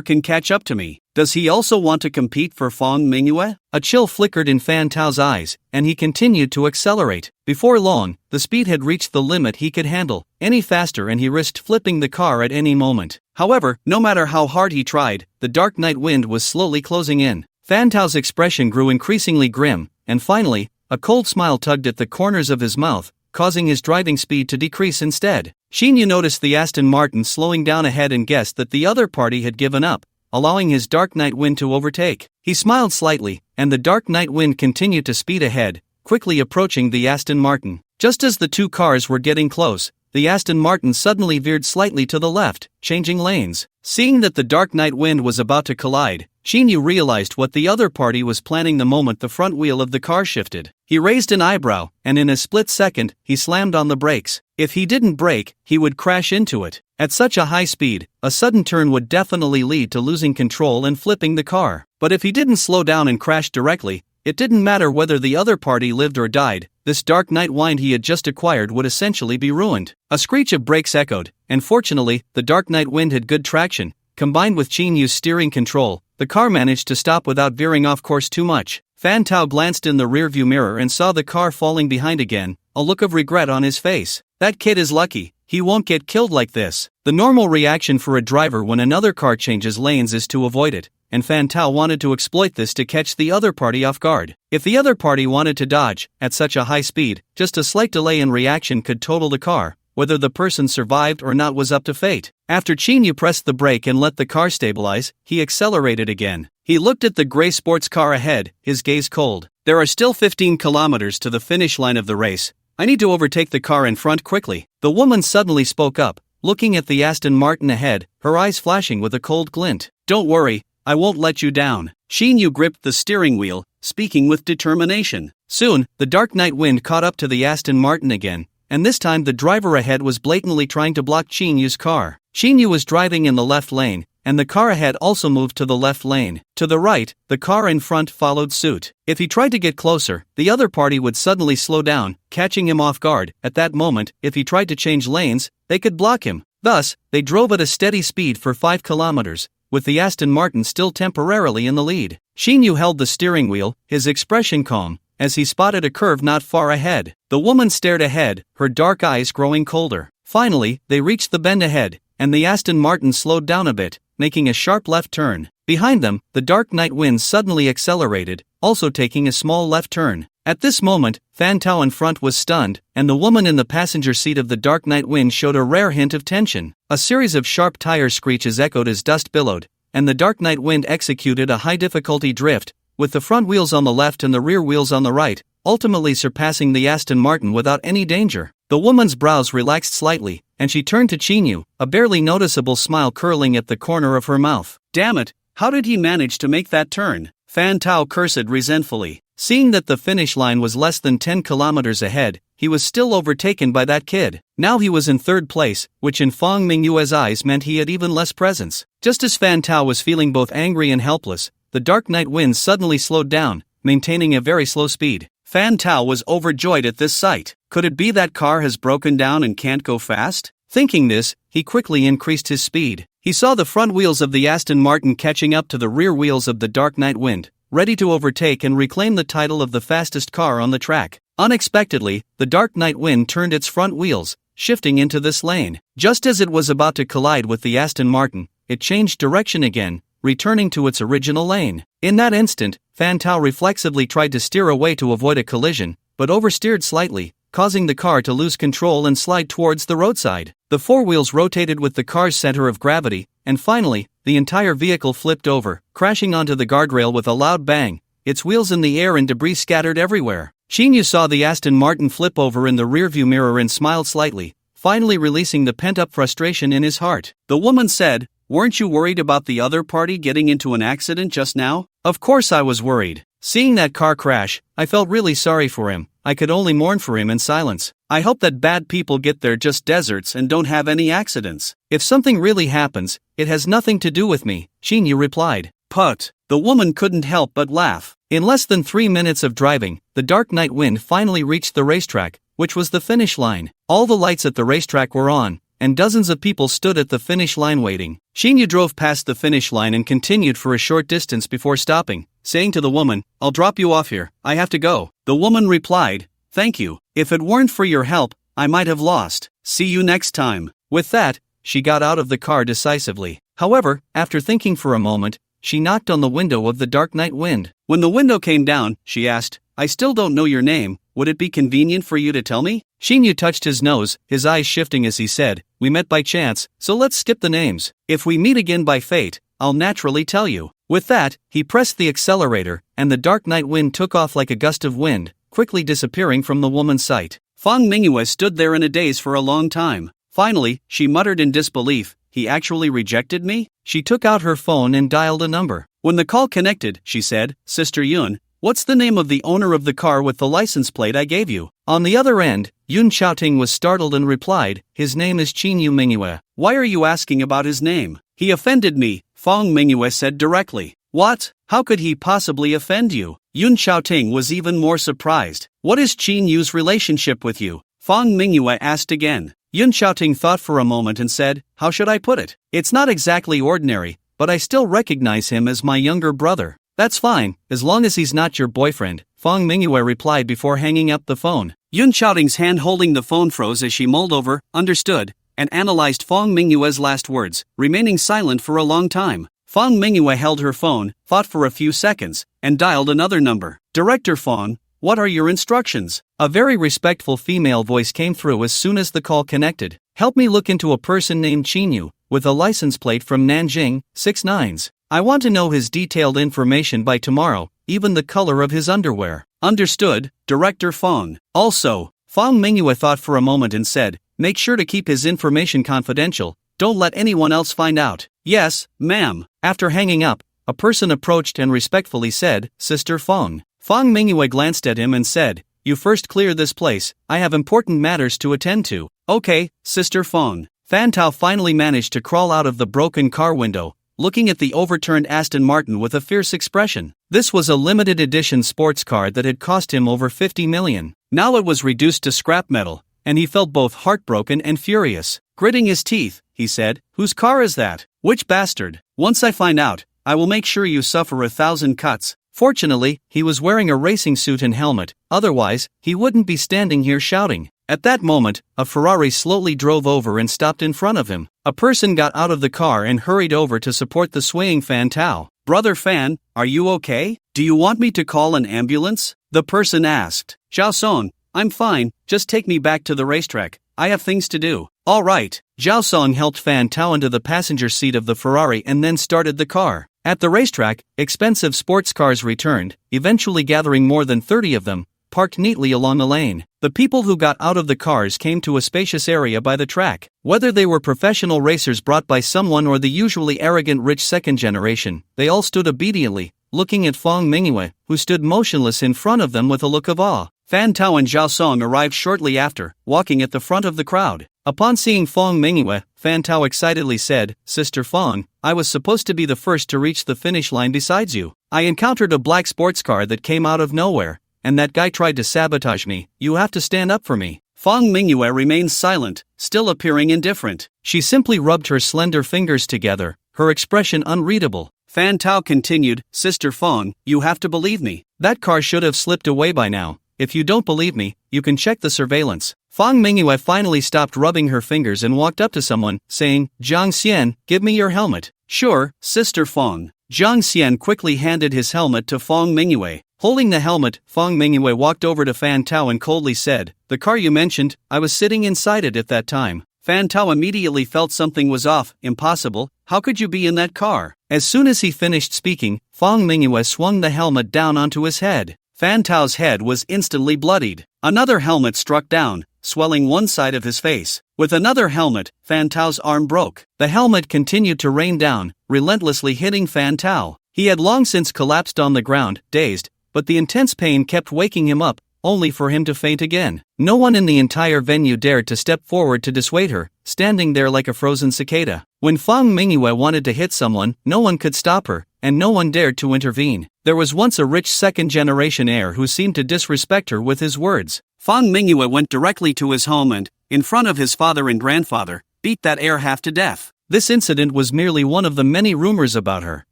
can catch up to me? Does he also want to compete for Fang Mingyue? A chill flickered in Fan Tao's eyes, and he continued to accelerate. Before long, the speed had reached the limit he could handle. Any faster and he risked flipping the car at any moment. However, no matter how hard he tried, the dark Night Wind was slowly closing in. Fan Tao's expression grew increasingly grim, and finally, a cold smile tugged at the corners of his mouth, causing his driving speed to decrease instead. Xinyu noticed the Aston Martin slowing down ahead and guessed that the other party had given up, allowing his dark Night Wind to overtake. He smiled slightly, and the dark Night Wind continued to speed ahead, quickly approaching the Aston Martin. Just as the two cars were getting close, the Aston Martin suddenly veered slightly to the left, changing lanes. Seeing that the dark Night Wind was about to collide, Xinyu realized what the other party was planning the moment the front wheel of the car shifted. He raised an eyebrow, and in a split second, he slammed on the brakes. If he didn't brake, he would crash into it. At such a high speed, a sudden turn would definitely lead to losing control and flipping the car. But if he didn't slow down and crash directly, it didn't matter whether the other party lived or died. This dark Night Wind he had just acquired would essentially be ruined. A screech of brakes echoed, and fortunately, the dark Night Wind had good traction. Combined with Qinyu's steering control, the car managed to stop without veering off course too much. Fan Tao glanced in the rearview mirror and saw the car falling behind again, a look of regret on his face. That kid is lucky, he won't get killed like this. The normal reaction for a driver when another car changes lanes is to avoid it, and Fan Tao wanted to exploit this to catch the other party off guard. If the other party wanted to dodge, at such a high speed, just a slight delay in reaction could total the car. Whether the person survived or not was up to fate. After Chinyu pressed the brake and let the car stabilize, he accelerated again. He looked at the gray sports car ahead, his gaze cold. There are still 15 kilometers to the finish line of the race. I need to overtake the car in front quickly. The woman suddenly spoke up, looking at the Aston Martin ahead, her eyes flashing with a cold glint. Don't worry, I won't let you down. Chinyu gripped the steering wheel, speaking with determination. Soon, the dark night wind caught up to the Aston Martin again, and this time the driver ahead was blatantly trying to block Chinyu's car. Chinyu was driving in the left lane, and the car ahead also moved to the left lane. To the right, the car in front followed suit. If he tried to get closer, the other party would suddenly slow down, catching him off guard. At that moment, if he tried to change lanes, they could block him. Thus, they drove at a steady speed for 5 kilometers, with the Aston Martin still temporarily in the lead. Chinyu held the steering wheel, his expression calm, as he spotted a curve not far ahead. The woman stared ahead, her dark eyes growing colder. Finally, they reached the bend ahead, and the Aston Martin slowed down a bit, making a sharp left turn. Behind them, the dark night wind suddenly accelerated, also taking a small left turn. At this moment, Fan Tao in front was stunned, and the woman in the passenger seat of the dark night wind showed a rare hint of tension. A series of sharp tire screeches echoed as dust billowed, and the dark night wind executed a high-difficulty drift, with the front wheels on the left and the rear wheels on the right, ultimately surpassing the Aston Martin without any danger. The woman's brows relaxed slightly, and she turned to Chinyu, a barely noticeable smile curling at the corner of her mouth. Damn it, how did he manage to make that turn? Fan Tao cursed resentfully. Seeing that the finish line was less than 10 kilometers ahead, he was still overtaken by that kid. Now he was in third place, which in Fong Mingyue's eyes meant he had even less presence. Just as Fan Tao was feeling both angry and helpless, the dark night wind suddenly slowed down, maintaining a very slow speed. Fan Tao was overjoyed at this sight. Could it be that car has broken down and can't go fast? Thinking this, he quickly increased his speed. He saw the front wheels of the Aston Martin catching up to the rear wheels of the dark night wind, ready to overtake and reclaim the title of the fastest car on the track. Unexpectedly, the dark night wind turned its front wheels, shifting into this lane. Just as it was about to collide with the Aston Martin, it changed direction again, returning to its original lane. In that instant, Fan Tao reflexively tried to steer away to avoid a collision, but oversteered slightly, causing the car to lose control and slide towards the roadside. The four wheels rotated with the car's center of gravity, and finally, the entire vehicle flipped over, crashing onto the guardrail with a loud bang, its wheels in the air and debris scattered everywhere. Chinyu saw the Aston Martin flip over in the rearview mirror and smiled slightly, finally releasing the pent-up frustration in his heart. The woman said, "Weren't you worried about the other party getting into an accident just now?" "Of course I was worried. Seeing that car crash, I felt really sorry for him. I could only mourn for him in silence. I hope that bad people get there just deserts and don't have any accidents. If something really happens, it has nothing to do with me," Chinyu replied. Put. The woman couldn't help but laugh. In less than 3 minutes of driving, the dark night wind finally reached the racetrack, which was the finish line. All the lights at the racetrack were on, and dozens of people stood at the finish line waiting. Chinyu drove past the finish line and continued for a short distance before stopping, saying to the woman, "I'll drop you off here, I have to go." The woman replied, "Thank you. If it weren't for your help, I might have lost. See you next time." With that, she got out of the car decisively. However, after thinking for a moment, she knocked on the window of the dark night wind. When the window came down, she asked, "I still don't know your name. Would it be convenient for you to tell me?" Chinyu touched his nose, his eyes shifting as he said, "We met by chance, so let's skip the names. If we meet again by fate, I'll naturally tell you." With that, he pressed the accelerator, and the dark night wind took off like a gust of wind, quickly disappearing from the woman's sight. Fong Mingyue stood there in a daze for a long time. Finally, she muttered in disbelief, "He actually rejected me?" She took out her phone and dialed a number. When the call connected, she said, "Sister Yun, what's the name of the owner of the car with the license plate I gave you?" On the other end, Yun Xiaoting was startled and replied, "His name is Chinyu Mingyue." "Why are you asking about his name? He offended me," Fong Mingyue said directly. "What? How could he possibly offend you?" Yun Xiaoting was even more surprised. "What is Chinyu's relationship with you?" Fong Mingyue asked again. Yun Xiaoting thought for a moment and said, "How should I put it? It's not exactly ordinary, but I still recognize him as my younger brother." "That's fine, as long as he's not your boyfriend," Fong Mingyue replied before hanging up the phone. Yun Xiaoting's hand holding the phone froze as she mulled over, understood, and analyzed Fong Mingyue's last words, remaining silent for a long time. Fang Mingyue held her phone, thought for a few seconds, and dialed another number. Director Fang, what are your instructions? A very respectful female voice came through as soon as the call connected. Help me look into a person named Qinyu, with a license plate from Nanjing, 6 9s. I want to know his detailed information by tomorrow, even the color of his underwear. Understood, Director Fang. Also, Fang Mingyue thought for a moment and said, make sure to keep his information confidential, don't let anyone else find out. Yes, ma'am. After hanging up, a person approached and respectfully said, Sister Fang. Fang Mingyue glanced at him and said, you first clear this place, I have important matters to attend to. Okay, Sister Fang. Fan Tao finally managed to crawl out of the broken car window, looking at the overturned Aston Martin with a fierce expression. This was a limited edition sports car that had cost him over 50 million. Now it was reduced to scrap metal, and he felt both heartbroken and furious. Gritting his teeth, he said, whose car is that? Which bastard? Once I find out, I will make sure you suffer 1,000 cuts. Fortunately, he was wearing a racing suit and helmet, otherwise, he wouldn't be standing here shouting. At that moment, a Ferrari slowly drove over and stopped in front of him. A person got out of the car and hurried over to support the swaying Fan Tao. Brother Fan, are you okay? Do you want me to call an ambulance? The person asked. Zhao Song, I'm fine, just take me back to the racetrack, I have things to do. Alright. Zhao Song helped Fan Tao into the passenger seat of the Ferrari and then started the car. At the racetrack, expensive sports cars returned, eventually gathering more than 30 of them, parked neatly along the lane. The people who got out of the cars came to a spacious area by the track. Whether they were professional racers brought by someone or the usually arrogant rich second generation, they all stood obediently, looking at Fang Mingyue, who stood motionless in front of them with a look of awe. Fan Tao and Zhao Song arrived shortly after, walking at the front of the crowd. Upon seeing Fang Mingyue, Fan Tao excitedly said, Sister Fang, I was supposed to be the first to reach the finish line besides you. I encountered a black sports car that came out of nowhere, and that guy tried to sabotage me. You have to stand up for me. Fang Mingyue remained silent, still appearing indifferent. She simply rubbed her slender fingers together, her expression unreadable. Fan Tao continued, Sister Fang, you have to believe me. That car should have slipped away by now. If you don't believe me, you can check the surveillance. Fang Mingyue finally stopped rubbing her fingers and walked up to someone, saying, Zhang Xian, give me your helmet. Sure, Sister Fang. Zhang Xian quickly handed his helmet to Fang Mingyue. Holding the helmet, Fang Mingyue walked over to Fan Tao and coldly said, the car you mentioned, I was sitting inside it at that time. Fan Tao immediately felt something was off. Impossible, how could you be in that car? As soon as he finished speaking, Fang Mingyue swung the helmet down onto his head. Fan Tao's head was instantly bloodied. Another helmet struck down, swelling one side of his face. With another helmet, Fan Tao's arm broke. The helmet continued to rain down, relentlessly hitting Fan Tao. He had long since collapsed on the ground, dazed, but the intense pain kept waking him up, only for him to faint again. No one in the entire venue dared to step forward to dissuade her, standing there like a frozen cicada. When Fang Mingyue wanted to hit someone, no one could stop her, and no one dared to intervene. There was once a rich second-generation heir who seemed to disrespect her with his words. Fang Mingyue went directly to his home and, in front of his father and grandfather, beat that heir half to death. This incident was merely one of the many rumors about her,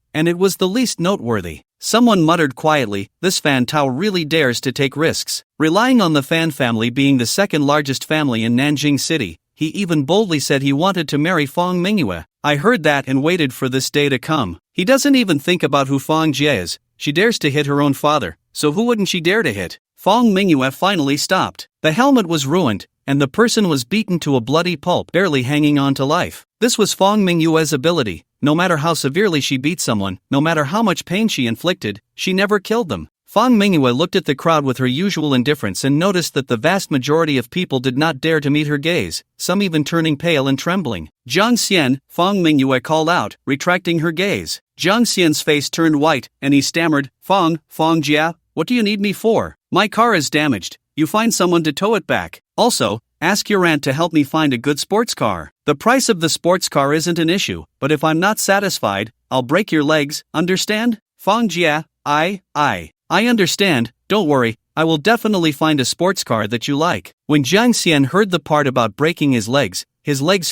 and it was the least noteworthy. Someone muttered quietly, this Fan Tao really dares to take risks. Relying on the Fan family being the second largest family in Nanjing City, he even boldly said he wanted to marry Fang Mingyue. I heard that and waited for this day to come. He doesn't even think about who Fang Jie is. She dares to hit her own father, so who wouldn't she dare to hit? Fang Mingyue finally stopped. The helmet was ruined, and the person was beaten to a bloody pulp, barely hanging on to life. This was Fang Mingyue's ability. No matter how severely she beat someone, no matter how much pain she inflicted, she never killed them. Fang Mingyue looked at the crowd with her usual indifference and noticed that the vast majority of people did not dare to meet her gaze, some even turning pale and trembling. Zhang Xian, Fang Mingyue called out, retracting her gaze. Zhang Xian's face turned white, and he stammered, Fang Jia, what do you need me for? My car is damaged, you find someone to tow it back. Also, ask your aunt to help me find a good sports car. The price of the sports car isn't an issue, but if I'm not satisfied, I'll break your legs, understand? Fang Jia, I understand, don't worry, I will definitely find a sports car that you like. When Zhang Xian heard the part about breaking his legs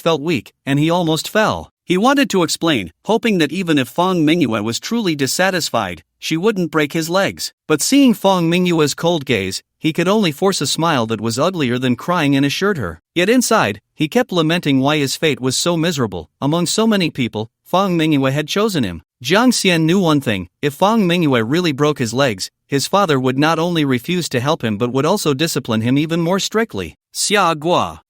felt weak, and he almost fell. He wanted to explain, hoping that even if Fang Mingyue was truly dissatisfied, she wouldn't break his legs. But seeing Fang Mingyue's cold gaze, he could only force a smile that was uglier than crying and assured her. Yet inside, he kept lamenting why his fate was so miserable. Among so many people, Fang Mingyue had chosen him. Jiang Xian knew one thing: if Fang Mingyue really broke his legs, his father would not only refuse to help him but would also discipline him even more strictly. Xiagua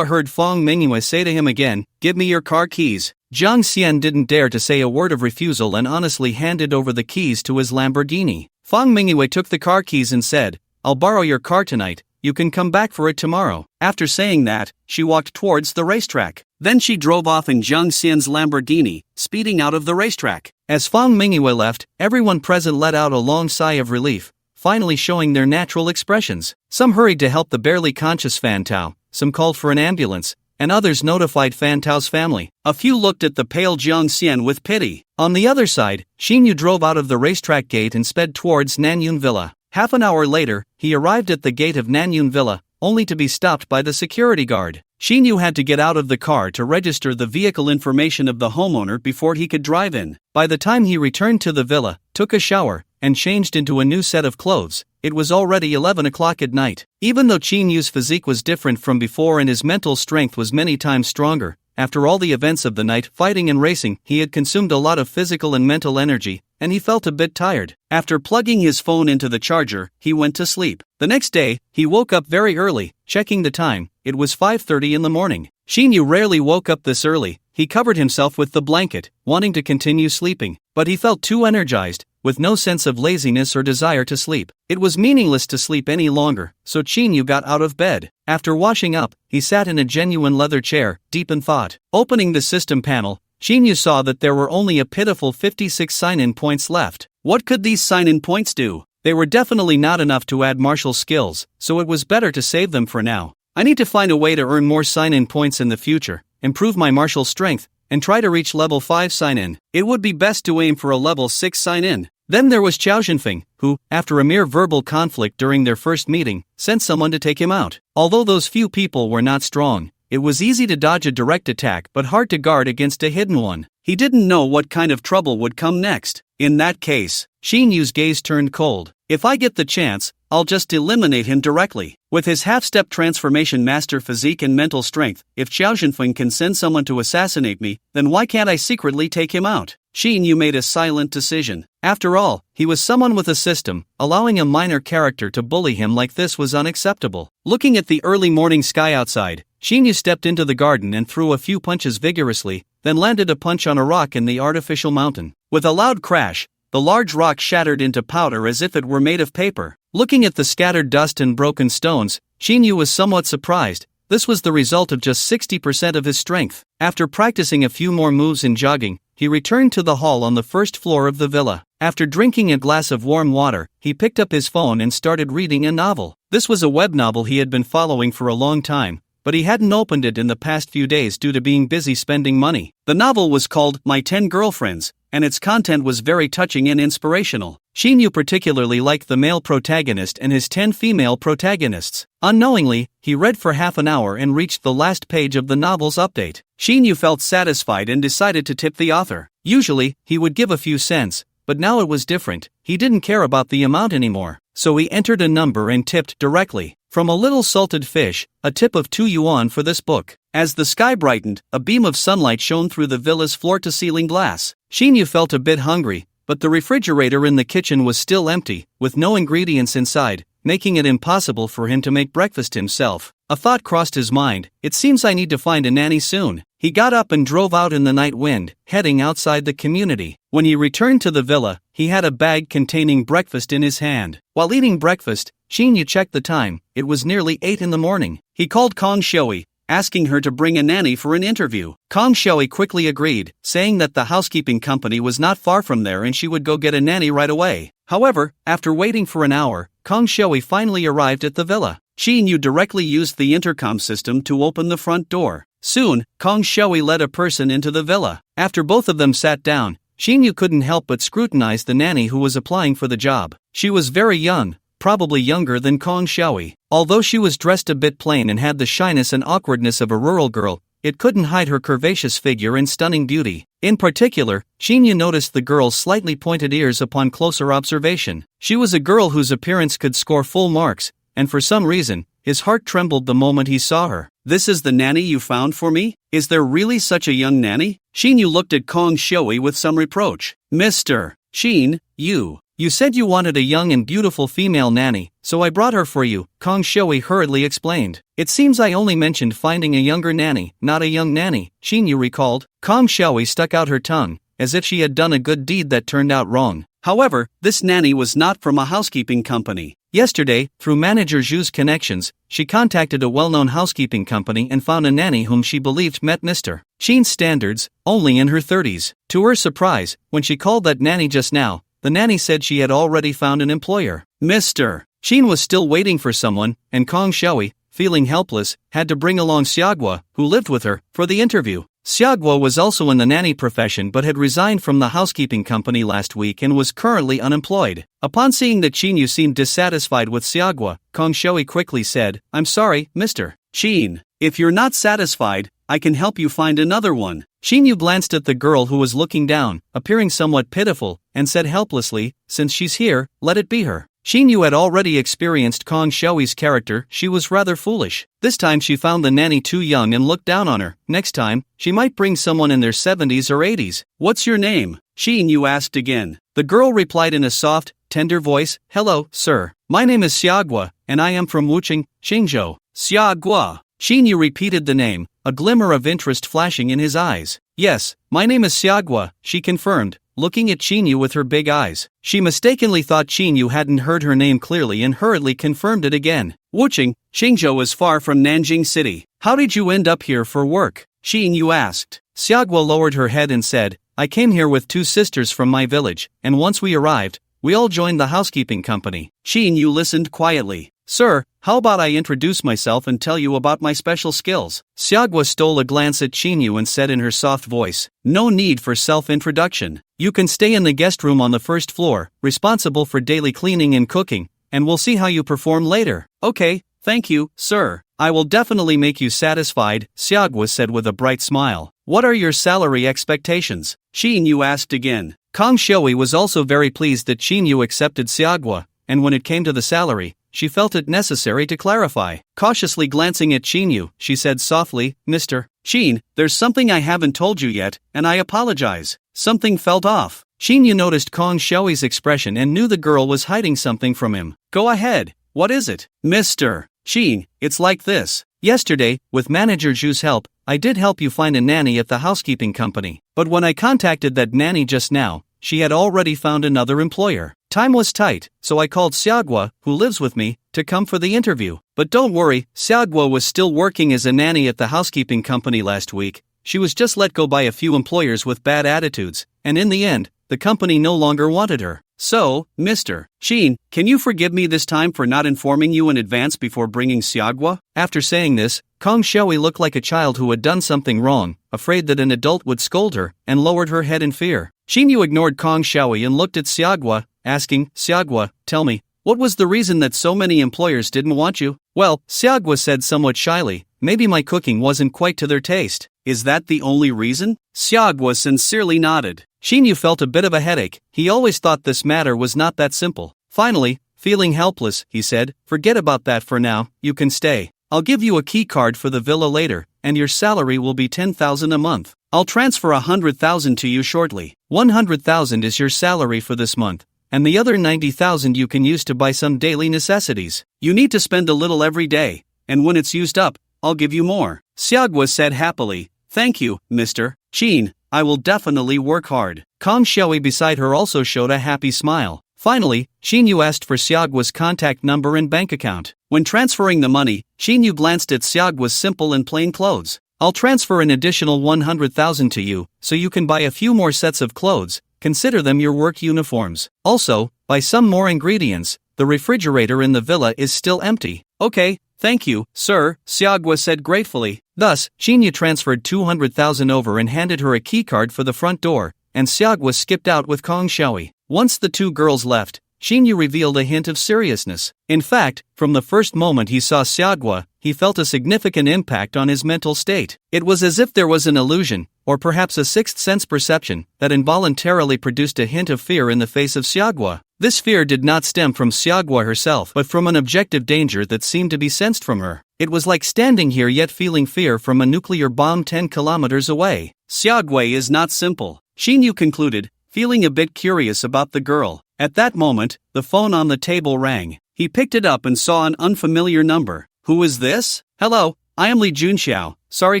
heard Fang Mingyue say to him again, "Give me your car keys." Jiang Xian didn't dare to say a word of refusal and honestly handed over the keys to his Lamborghini. Fang Mingyue took the car keys and said, "I'll borrow your car tonight, you can come back for it tomorrow." After saying that, she walked towards the racetrack. Then she drove off in Jiang Xian's Lamborghini, speeding out of the racetrack. As Fang Mingyue left, everyone present let out a long sigh of relief, finally showing their natural expressions. Some hurried to help the barely conscious Fan Tao, some called for an ambulance, and others notified Fan Tao's family. A few looked at the pale Jiang Xian with pity. On the other side, Xin Yu drove out of the racetrack gate and sped towards Nanyun Villa. Half an hour later, he arrived at the gate of Nanyun Villa, only to be stopped by the security guard. Xin Yu had to get out of the car to register the vehicle information of the homeowner before he could drive in. By the time he returned to the villa, took a shower, and changed into a new set of clothes, it was already 11 o'clock at night. Even though Xin Yu's physique was different from before and his mental strength was many times stronger, after all the events of the night, fighting and racing, he had consumed a lot of physical and mental energy, and he felt a bit tired. After plugging his phone into the charger, he went to sleep. The next day, he woke up very early. Checking the time, it was 5:30 in the morning. Xin Yu rarely woke up this early. He covered himself with the blanket, wanting to continue sleeping, but he felt too energized, with no sense of laziness or desire to sleep. It was meaningless to sleep any longer, so Xin Yu got out of bed. After washing up, he sat in a genuine leather chair, deep in thought. Opening the system panel, Xin Yu saw that there were only a pitiful 56 sign-in points left. What could these sign-in points do? They were definitely not enough to add martial skills, so it was better to save them for now. I need to find a way to earn more sign-in points in the future, improve my martial strength, and try to reach level 5 sign-in. It would be best to aim for a level 6 sign-in. Then there was Qiao Zhenfeng, who, after a mere verbal conflict during their first meeting, sent someone to take him out. Although those few people were not strong, it was easy to dodge a direct attack but hard to guard against a hidden one. He didn't know what kind of trouble would come next. In that case, Xin Yu's gaze turned cold. If I get the chance, I'll just eliminate him directly. With his half-step transformation master physique and mental strength, if Qiao Zhenfeng can send someone to assassinate me, then why can't I secretly take him out? Xin Yu made a silent decision. After all, he was someone with a system. Allowing a minor character to bully him like this was unacceptable. Looking at the early morning sky outside, Xin Yu stepped into the garden and threw a few punches vigorously, then landed a punch on a rock in the artificial mountain. With a loud crash, the large rock shattered into powder as if it were made of paper. Looking at the scattered dust and broken stones, Xin Yu was somewhat surprised. This was the result of just 60% of his strength. After practicing a few more moves in jogging, he returned to the hall on the first floor of the villa. After drinking a glass of warm water, he picked up his phone and started reading a novel. This was a web novel he had been following for a long time, but he hadn't opened it in the past few days due to being busy spending money. The novel was called My 10 Girlfriends, and its content was very touching and inspirational. Xin Yu particularly liked the male protagonist and his 10 female protagonists. Unknowingly, he read for half an hour and reached the last page of the novel's update. Xin Yu felt satisfied and decided to tip the author. Usually, he would give a few cents, but now it was different. He didn't care about the amount anymore, so he entered a number and tipped directly. From a little salted fish, a tip of 2 yuan for this book. As the sky brightened, a beam of sunlight shone through the villa's floor-to-ceiling glass. Xin Yu felt a bit hungry, but the refrigerator in the kitchen was still empty, with no ingredients inside, making it impossible for him to make breakfast himself. A thought crossed his mind: it seems I need to find a nanny soon. He got up and drove out in the night wind, heading outside the community. When he returned to the villa, he had a bag containing breakfast in his hand. While eating breakfast, Xin Yu checked the time. It was nearly 8 in the morning. He called Kong Shui, asking her to bring a nanny for an interview. Kong Shui quickly agreed, saying that the housekeeping company was not far from there and she would go get a nanny right away. However, after waiting for an hour, Kong Shui finally arrived at the villa. Xin Yu directly used the intercom system to open the front door. Soon, Kong Shui led a person into the villa. After both of them sat down, Xin Yu couldn't help but scrutinize the nanny who was applying for the job. She was very young, probably younger than Kong Shui. Although she was dressed a bit plain and had the shyness and awkwardness of a rural girl, it couldn't hide her curvaceous figure and stunning beauty. In particular, Xin Yu noticed the girl's slightly pointed ears upon closer observation. She was a girl whose appearance could score full marks, and for some reason, his heart trembled the moment he saw her. this is the nanny you found for me? Is there really such a young nanny? Shinyu looked at Kong Shoei with some reproach. Mr. Shin, you said you wanted a young and beautiful female nanny, so I brought her for you, Kong Shoei hurriedly explained. It seems I only mentioned finding a younger nanny, not a young nanny, Shinyu recalled. Kong Shoei stuck out her tongue, as if she had done a good deed that turned out wrong. However, this nanny was not from a housekeeping company. Yesterday, through manager Zhu's connections, she contacted a well-known housekeeping company and found a nanny whom she believed met Mr. Shin's standards, only in her 30s. To her surprise, when she called that nanny just now, the nanny said she had already found an employer. Mr. Shin was still waiting for someone, and Kong Shoei, feeling helpless, had to bring along Xiaogua, who lived with her, for the interview. Xiaogua was also in the nanny profession but had resigned from the housekeeping company last week and was currently unemployed. Upon seeing that Shinyu seemed dissatisfied with Xiaogua, Kong Shoei quickly said, I'm sorry, Mr. Shin. If you're not satisfied, I can help you find another one. Shinyu glanced at the girl who was looking down, appearing somewhat pitiful, and said helplessly, since she's here, let it be her. Shinyu had already experienced Kong Shoei's character. She was rather foolish. This time she found the nanny too young and looked down on her. Next time, she might bring someone in their 70s or 80s. What's your name? Shinyu asked again. The girl replied in a soft, tender voice, Hello, sir. My name is Xiaogua, and I am from Wuching, Xingzhou. Xiaogua. Shinyu repeated the name, a glimmer of interest flashing in his eyes. Yes, my name is Xiaogua, she confirmed, looking at Shinyu with her big eyes. She mistakenly thought Shinyu hadn't heard her name clearly and hurriedly confirmed it again. Wuching, Xingzhou is far from Nanjing City. How did you end up here for work? Shinyu asked. Xiaogua lowered her head and said, I came here with 2 sisters from my village, and once we arrived, we all joined the housekeeping company. Shinyu listened quietly. Sir, how about I introduce myself and tell you about my special skills? Xiaogua stole a glance at Shinyu and said in her soft voice, No need for self-introduction. You can stay in the guest room on the first floor, responsible for daily cleaning and cooking, and we'll see how you perform later. Okay, thank you, sir. I will definitely make you satisfied, Xiaogua said with a bright smile. What are your salary expectations? Shinyu asked again. Kong Shoei was also very pleased that Shinyu accepted Xiaogua, and when it came to the salary, she felt it necessary to clarify. Cautiously glancing at Shinyu, she said softly, Mr. Shin, there's something I haven't told you yet, and I apologize. Something felt off. Shinyu noticed Kong Shoei's expression and knew the girl was hiding something from him. Go ahead. What is it? Mr. Shin, it's like this. Yesterday, with manager Zhu's help, I did help you find a nanny at the housekeeping company. But when I contacted that nanny just now, she had already found another employer. Time was tight, so I called Xiaogua, who lives with me, to come for the interview. But don't worry, Xiaogua was still working as a nanny at the housekeeping company last week. She was just let go by a few employers with bad attitudes, and in the end, the company no longer wanted her. So, Mr. Shin, can you forgive me this time for not informing you in advance before bringing Xiaogua? After saying this, Kong Shoei looked like a child who had done something wrong, afraid that an adult would scold her, and lowered her head in fear. Shinyu ignored Kong Shoei and looked at Xiaogua, asking, Xiaogua, tell me, what was the reason that so many employers didn't want you? Well, Xiaogua said somewhat shyly, maybe my cooking wasn't quite to their taste. Is that the only reason? Xiaogua sincerely nodded. Shinyu felt a bit of a headache. He always thought this matter was not that simple. Finally, feeling helpless, he said, forget about that for now, you can stay. I'll give you a key card for the villa later, and your salary will be 10,000 a month. I'll transfer 100,000 to you shortly. 100,000 is your salary for this month, and the other 90,000 you can use to buy some daily necessities. You need to spend a little every day, and when it's used up, I'll give you more. Xiaogua said happily, Thank you, Mr. Shin, I will definitely work hard. Kong Shoei beside her also showed a happy smile. Finally, Shinyu asked for Xiaogua's contact number and bank account. When transferring the money, Shinyu glanced at Xiaogua's simple and plain clothes. I'll transfer an additional 100,000 to you, so you can buy a few more sets of clothes. Consider them your work uniforms. Also, buy some more ingredients. The refrigerator in the villa is still empty. Okay, thank you, sir, Xiaogua said gratefully. Thus, Shinyu transferred 200,000 over and handed her a keycard for the front door, and Xiaogua skipped out with Kong Shoei. Once the two girls left, Shinyu revealed a hint of seriousness. In fact, from the first moment he saw Xiaogua, he felt a significant impact on his mental state. It was as if there was an illusion, or perhaps a sixth sense perception, that involuntarily produced a hint of fear in the face of Xiaogua. This fear did not stem from Xiaogua herself but from an objective danger that seemed to be sensed from her. It was like standing here yet feeling fear from a nuclear bomb 10 kilometers away. Seogway is not simple, Shin-yu concluded, feeling a bit curious about the girl. At that moment, the phone on the table rang. He picked it up and saw an unfamiliar number. Who is this? Hello, I am Lee Junxiao. Sorry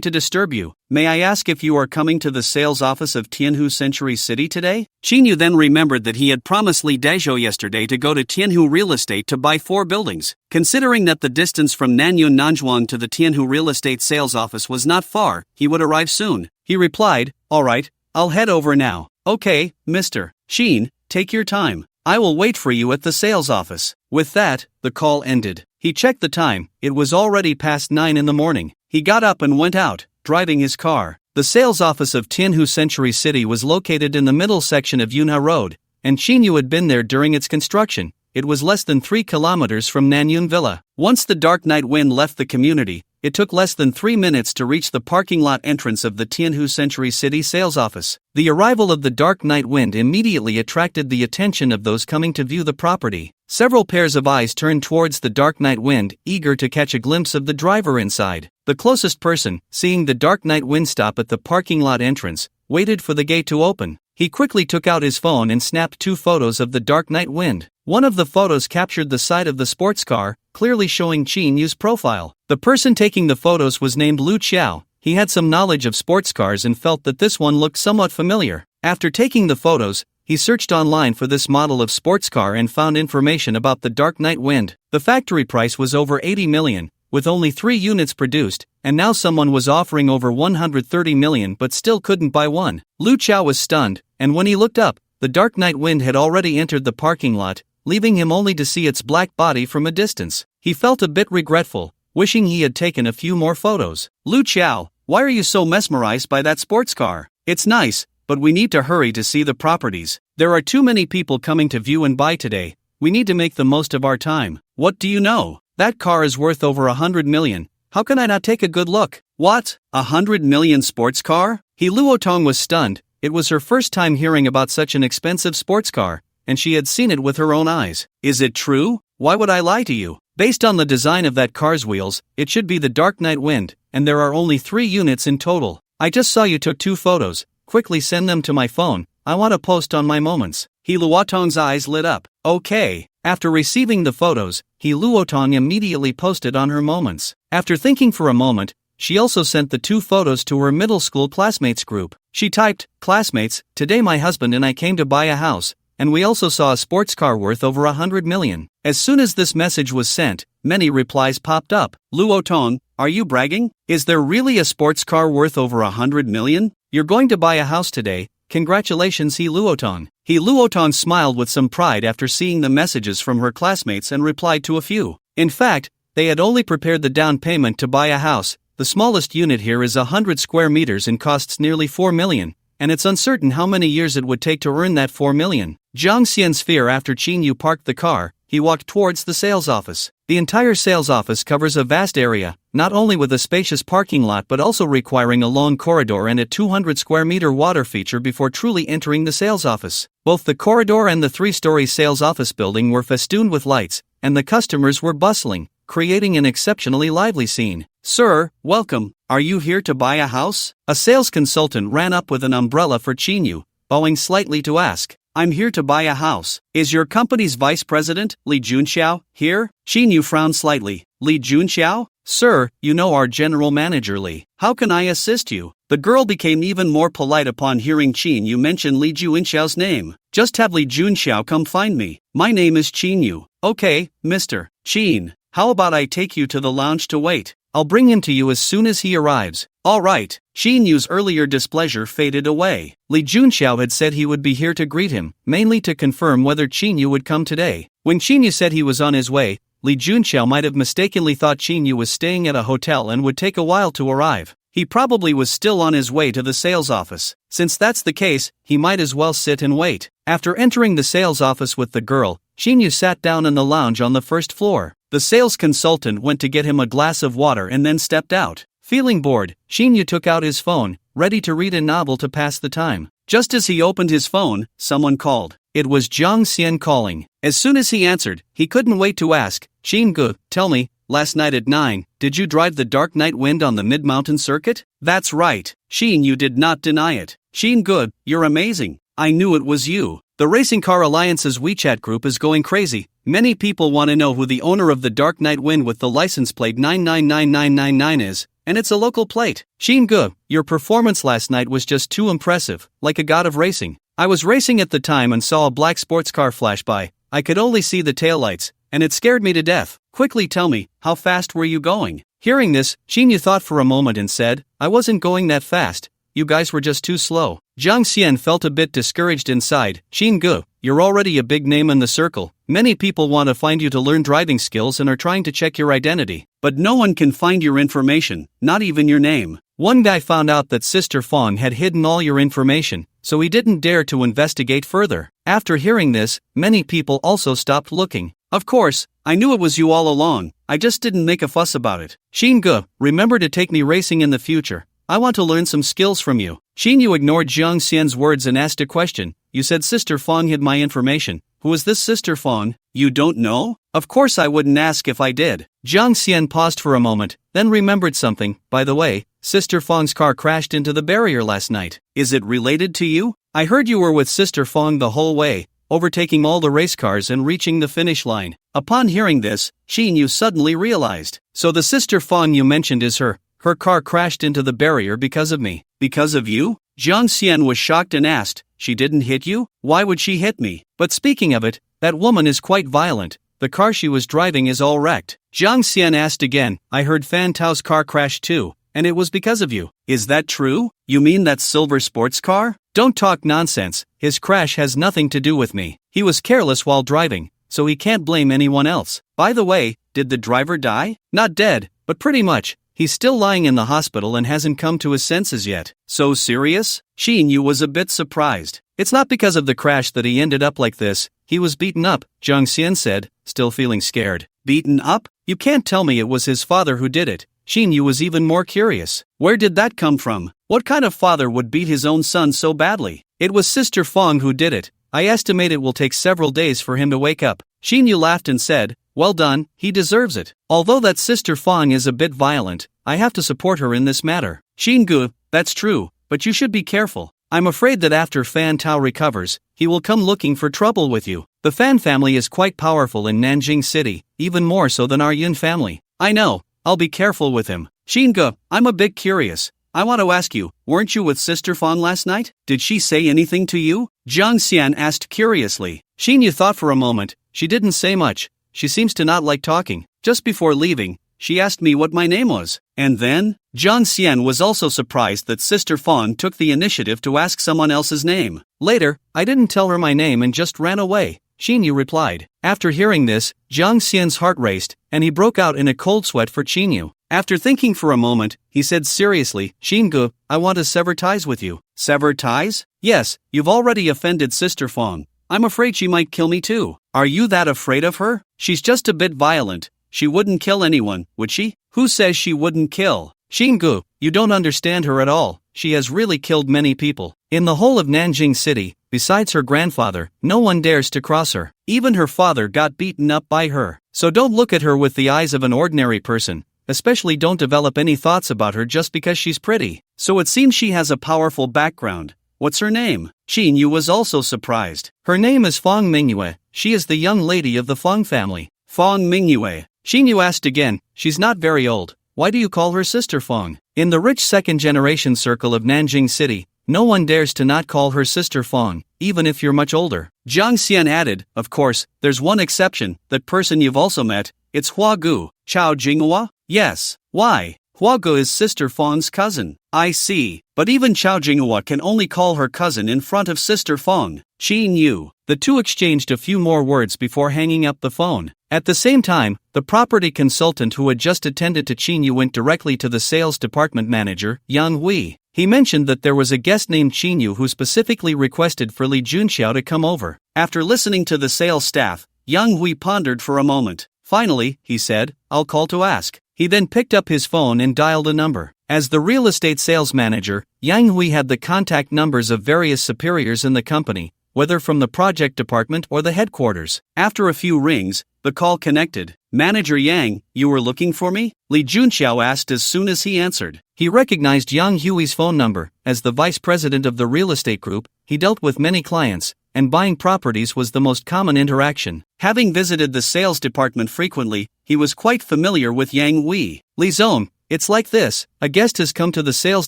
to disturb you. May I ask if you are coming to the sales office of Tianhu Century City today? Shin-yu then remembered that he had promised Lee Daizhou yesterday to go to Tianhu Real Estate to buy 4 buildings. Considering that the distance from Nanyun Nanzhuang to the Tianhu Real Estate sales office was not far, he would arrive soon. He replied, "Alright, I'll head over now." "Okay, Mr. Shin, take your time. I will wait for you at the sales office." With that, the call ended. He checked the time, it was already past 9 in the morning. He got up and went out, driving his car. The sales office of Tianhu Century City was located in the middle section of Yunha Road, and Shin-yu had been there during its construction. It was less than 3 kilometers from Nanyun Villa. Once the dark night wind left the community, it took less than 3 minutes to reach the parking lot entrance of the Tianhu Century City sales office. The arrival of the dark night wind immediately attracted the attention of those coming to view the property. Several pairs of eyes turned towards the dark night wind, eager to catch a glimpse of the driver inside. The closest person, seeing the dark night wind stop at the parking lot entrance, waited for the gate to open. He quickly took out his phone and snapped 2 photos of the dark night wind. One of the photos captured the side of the sports car, clearly showing Shin-yu's profile. The person taking the photos was named Lu Qiao. He had some knowledge of sports cars and felt that this one looked somewhat familiar. After taking the photos, he searched online for this model of sports car and found information about the dark night wind. The factory price was over 80 million, with only 3 units produced, and now someone was offering over 130 million but still couldn't buy one. Lu Qiao was stunned, and when he looked up, the dark night wind had already entered the parking lot, leaving him only to see its black body from a distance. He felt a bit regretful, wishing he had taken a few more photos. "Lu Qiao, why are you so mesmerized by that sports car? It's nice, but we need to hurry to see the properties. There are too many people coming to view and buy today. We need to make the most of our time." "What do you know? That car is worth over 100 million. How can I not take a good look?" "What? 100 million sports car?" He Luotong was stunned. It was her first time hearing about such an expensive sports car, and she had seen it with her own eyes. "Is it true? Why would I lie to you? Based on the design of that car's wheels, it should be the dark night wind, and there are only 3 units in total. I just saw you took 2 photos. Quickly send them to my phone. I want to post on my moments." He Luotong's eyes lit up. "Okay." After receiving the photos, He Luotong immediately posted on her moments. After thinking for a moment, she also sent the 2 photos to her middle school classmates group. She typed, "Classmates, today my husband and I came to buy a house, and we also saw a sports car worth over 100 million. As soon as this message was sent, many replies popped up. "Luotong, are you bragging? Is there really a sports car worth over 100 million? You're going to buy a house today. Congratulations, He Luotong." He Luotong smiled with some pride after seeing the messages from her classmates and replied to a few. In fact, they had only prepared the down payment to buy a house. The smallest unit here is 100 square meters and costs nearly 4 million, and it's uncertain how many years it would take to earn that 4 million. Jiang Xian's fear after Shin-yu parked the car, he walked towards the sales office. The entire sales office covers a vast area, not only with a spacious parking lot but also requiring a long corridor and a 200 square meter water feature before truly entering the sales office. Both the corridor and the 3-story sales office building were festooned with lights, and the customers were bustling, creating an exceptionally lively scene. "Sir, welcome. Are you here to buy a house?" A sales consultant ran up with an umbrella for Shin-yu, bowing slightly to ask. "I'm here to buy a house. Is your company's vice president, Lee Junxiao, here?" Shin-yu frowned slightly. "Lee Junxiao? Sir, you know our general manager Lee. How can I assist you?" The girl became even more polite upon hearing Shin-yu mention Lee Junxiao's name. "Just have Lee Junxiao come find me. My name is Shin-yu." "Okay, Mr. Shin. How about I take you to the lounge to wait? I'll bring him to you as soon as he arrives." "All right." Shin-yu's earlier displeasure faded away. Lee Junxiao had said he would be here to greet him, mainly to confirm whether Shin-yu would come today. When Shin-yu said he was on his way, Lee Junxiao might have mistakenly thought Shin-yu was staying at a hotel and would take a while to arrive. He probably was still on his way to the sales office. Since that's the case, he might as well sit and wait. After entering the sales office with the girl, Shin-yu sat down in the lounge on the first floor. The sales consultant went to get him a glass of water and then stepped out. Feeling bored, Shin-yu took out his phone, ready to read a novel to pass the time. Just as he opened his phone, someone called. It was Jiang Xian calling. As soon as he answered, he couldn't wait to ask, "Shin-gu, tell me, last night at 9, did you drive the Dark Night Wind on the Mid-Mountain Circuit? That's right. Shin Yu did not deny it. Shin Good, you're amazing. I knew it was you. The Racing Car Alliance's WeChat group is going crazy. Many people want to know who the owner of the Dark Night Wind with the license plate 999999 is, and it's a local plate. Shin Gu, your performance last night was just too impressive, like a god of racing. I was racing at the time and saw a black sports car flash by. I could only see the taillights, and it scared me to death. Quickly tell me, how fast were you going? Hearing this, Shin Yu thought for a moment and said, I wasn't going that fast. You guys were just too slow. Jiang Xian felt a bit discouraged inside. Shin Gu, you're already a big name in the circle. Many people want to find you to learn driving skills and are trying to check your identity. But no one can find your information, not even your name. One guy found out that Sister Fong had hidden all your information, so he didn't dare to investigate further. After hearing this, many people also stopped looking. Of course, I knew it was you all along. I just didn't make a fuss about it. Shin Gu, remember to take me racing in the future. I want to learn some skills from you. Shin Yu ignored Jiang Xian's words and asked a question. You said Sister Fong hid my information. Who is this Sister Fong? You don't know? Of course I wouldn't ask if I did. Jiang Xian paused for a moment, then remembered something. By the way, Sister Fong's car crashed into the barrier last night. Is it related to you? I heard you were with Sister Fong the whole way, overtaking all the race cars and reaching the finish line. Upon hearing this, Shin Yu suddenly realized. So the Sister Fong you mentioned is her. Her car crashed into the barrier because of me. Because of you? Jiang Xian was shocked and asked, she didn't hit you? Why would she hit me? But speaking of it, that woman is quite violent. The car she was driving is all wrecked. Jiang Xian asked again, I heard Fan Tao's car crash too, and it was because of you. Is that true? You mean that silver sports car? Don't talk nonsense. His crash has nothing to do with me. He was careless while driving, so he can't blame anyone else. By the way, did the driver die? Not dead, but pretty much. He's still lying in the hospital and hasn't come to his senses yet. So serious? Shin Yu was a bit surprised. It's not because of the crash that he ended up like this. He was beaten up, Jiang Xian said, still feeling scared. Beaten up? You can't tell me it was his father who did it. Shin Yu was even more curious. Where did that come from? What kind of father would beat his own son so badly? It was Sister Fong who did it. I estimate it will take several days for him to wake up. Shin Yu laughed and said, well done, he deserves it. Although that Sister Fong is a bit violent, I have to support her in this matter. Shin Gu, that's true, but you should be careful. I'm afraid that after Fan Tao recovers, he will come looking for trouble with you. The Fan family is quite powerful in Nanjing City, even more so than our Yun family. I know, I'll be careful with him. Shin Gu, I'm a bit curious. I want to ask you, weren't you with Sister Fong last night? Did she say anything to you? Jiang Xian asked curiously. Shin Yu thought for a moment. She didn't say much. She seems to not like talking. Just before leaving, she asked me what my name was. And then? Jiang Xian was also surprised that Sister Fong took the initiative to ask someone else's name. Later, I didn't tell her my name and just ran away, Shin Yu replied. After hearing this, Jiang Xian's heart raced, and he broke out in a cold sweat for Shin Yu. After thinking for a moment, he said seriously, Shin Gu, I want to sever ties with you. Sever ties? Yes, you've already offended Sister Fong. I'm afraid she might kill me too. Are you that afraid of her? She's just a bit violent. She wouldn't kill anyone, would she? Who says she wouldn't kill? Shin Gu, you don't understand her at all. She has really killed many people. In the whole of Nanjing City, besides her grandfather, no one dares to cross her. Even her father got beaten up by her. So don't look at her with the eyes of an ordinary person. Especially don't develop any thoughts about her just because she's pretty. So it seems she has a powerful background. What's her name? Shin Yu was also surprised. Her name is Fong Mingyue. She is the young lady of the Fong family. Fong Mingyue. Shin Yu asked again, she's not very old. Why do you call her Sister Fong? In the rich second-generation circle of Nanjing City, no one dares to not call her Sister Fong, even if you're much older. Jiang Xian added, of course, there's one exception, that person you've also met. It's Hua Gu. Chao Jinghua? Yes. Why? Hua Gu is Sister Fong's cousin. I see. But even Chao Jinghua can only call her cousin in front of Sister Fong. Shin Yu. The two exchanged a few more words before hanging up the phone. At the same time, the property consultant who had just attended to Shin Yu went directly to the sales department manager, Yang Hui. He mentioned that there was a guest named Shin Yu who specifically requested for Li Junxiao to come over. After listening to the sales staff, Yang Hui pondered for a moment. Finally, he said, I'll call to ask. He then picked up his phone and dialed a number. As the real estate sales manager, Yang Hui had the contact numbers of various superiors in the company, whether from the project department or the headquarters. After a few rings, the call connected. "Manager Yang, you were looking for me?" Lee Junxiao asked as soon as he answered. He recognized Yang Hui's phone number. As the vice president of the real estate group, he dealt with many clients, and buying properties was the most common interaction. Having visited the sales department frequently, he was quite familiar with Yang Hui. "Li Zong, it's like this, a guest has come to the sales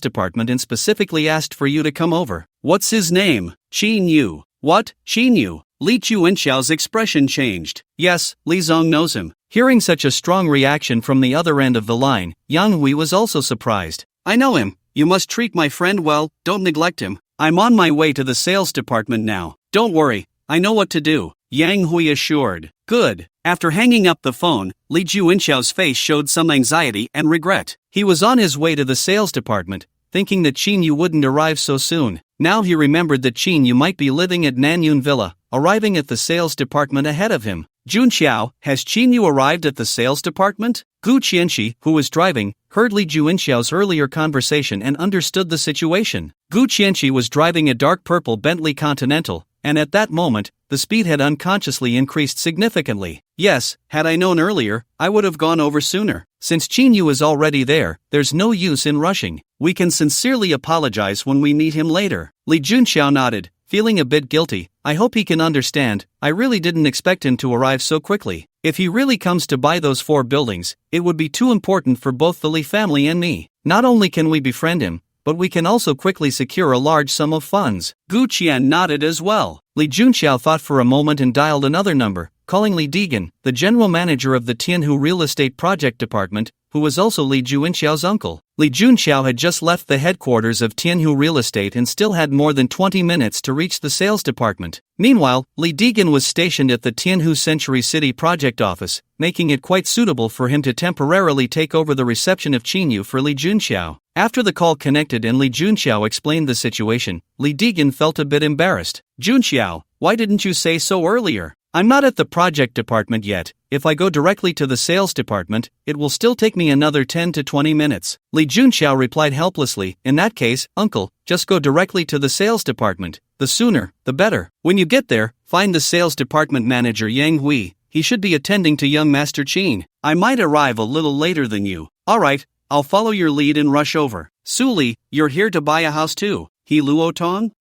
department and specifically asked for you to come over." "What's his name?" "Qin Yu." "What, Qin Yu?" Li Chuanxiao's expression changed. "Yes, Li Zong knows him." Hearing such a strong reaction from the other end of the line, Yang Hui was also surprised. "I know him. You must treat my friend well, don't neglect him. I'm on my way to the sales department now. Don't worry, I know what to do," Yang Hui assured. "Good." After hanging up the phone, Li Juinxiao's face showed some anxiety and regret. He was on his way to the sales department, thinking that Qin Yu wouldn't arrive so soon. Now he remembered that Qin Yu might be living at Nanyun Villa, arriving at the sales department ahead of him. "Junxiao, has Qin Yu arrived at the sales department?" Gu Qianxi, who was driving, heard Li Juinxiao's earlier conversation and understood the situation. Gu Qianxi was driving a dark purple Bentley Continental, and at that moment, the speed had unconsciously increased significantly. "Yes, had I known earlier, I would have gone over sooner. Since Qin Yu is already there, there's no use in rushing. We can sincerely apologize when we meet him later." Li Junxiao nodded, feeling a bit guilty. "I hope he can understand, I really didn't expect him to arrive so quickly. If he really comes to buy those 4 buildings, it would be too important for both the Li family and me. Not only can we befriend him, but we can also quickly secure a large sum of funds." Gu Qian nodded as well. Li Junxiao thought for a moment and dialed another number, calling Li Degan, the general manager of the Tianhu Real Estate Project Department, who was also Li Juinxiao's uncle. Li Junxiao had just left the headquarters of Tianhu Real Estate and still had more than 20 minutes to reach the sales department. Meanwhile, Li Degan was stationed at the Tianhu Century City project office, making it quite suitable for him to temporarily take over the reception of Qin Yu for Li Junxiao. After the call connected and Li Junxiao explained the situation, Li Degan felt a bit embarrassed. "Junxiao, why didn't you say so earlier? I'm not at the project department yet. If I go directly to the sales department, it will still take me another 10 to 20 minutes. Li Junxiao replied helplessly. "In that case, uncle, just go directly to the sales department. The sooner, the better. When you get there, find the sales department manager Yang Hui. He should be attending to young Master Qin. I might arrive a little later than you." "Alright, I'll follow your lead and rush over." "Su Li, you're here to buy a house too?" He Luotong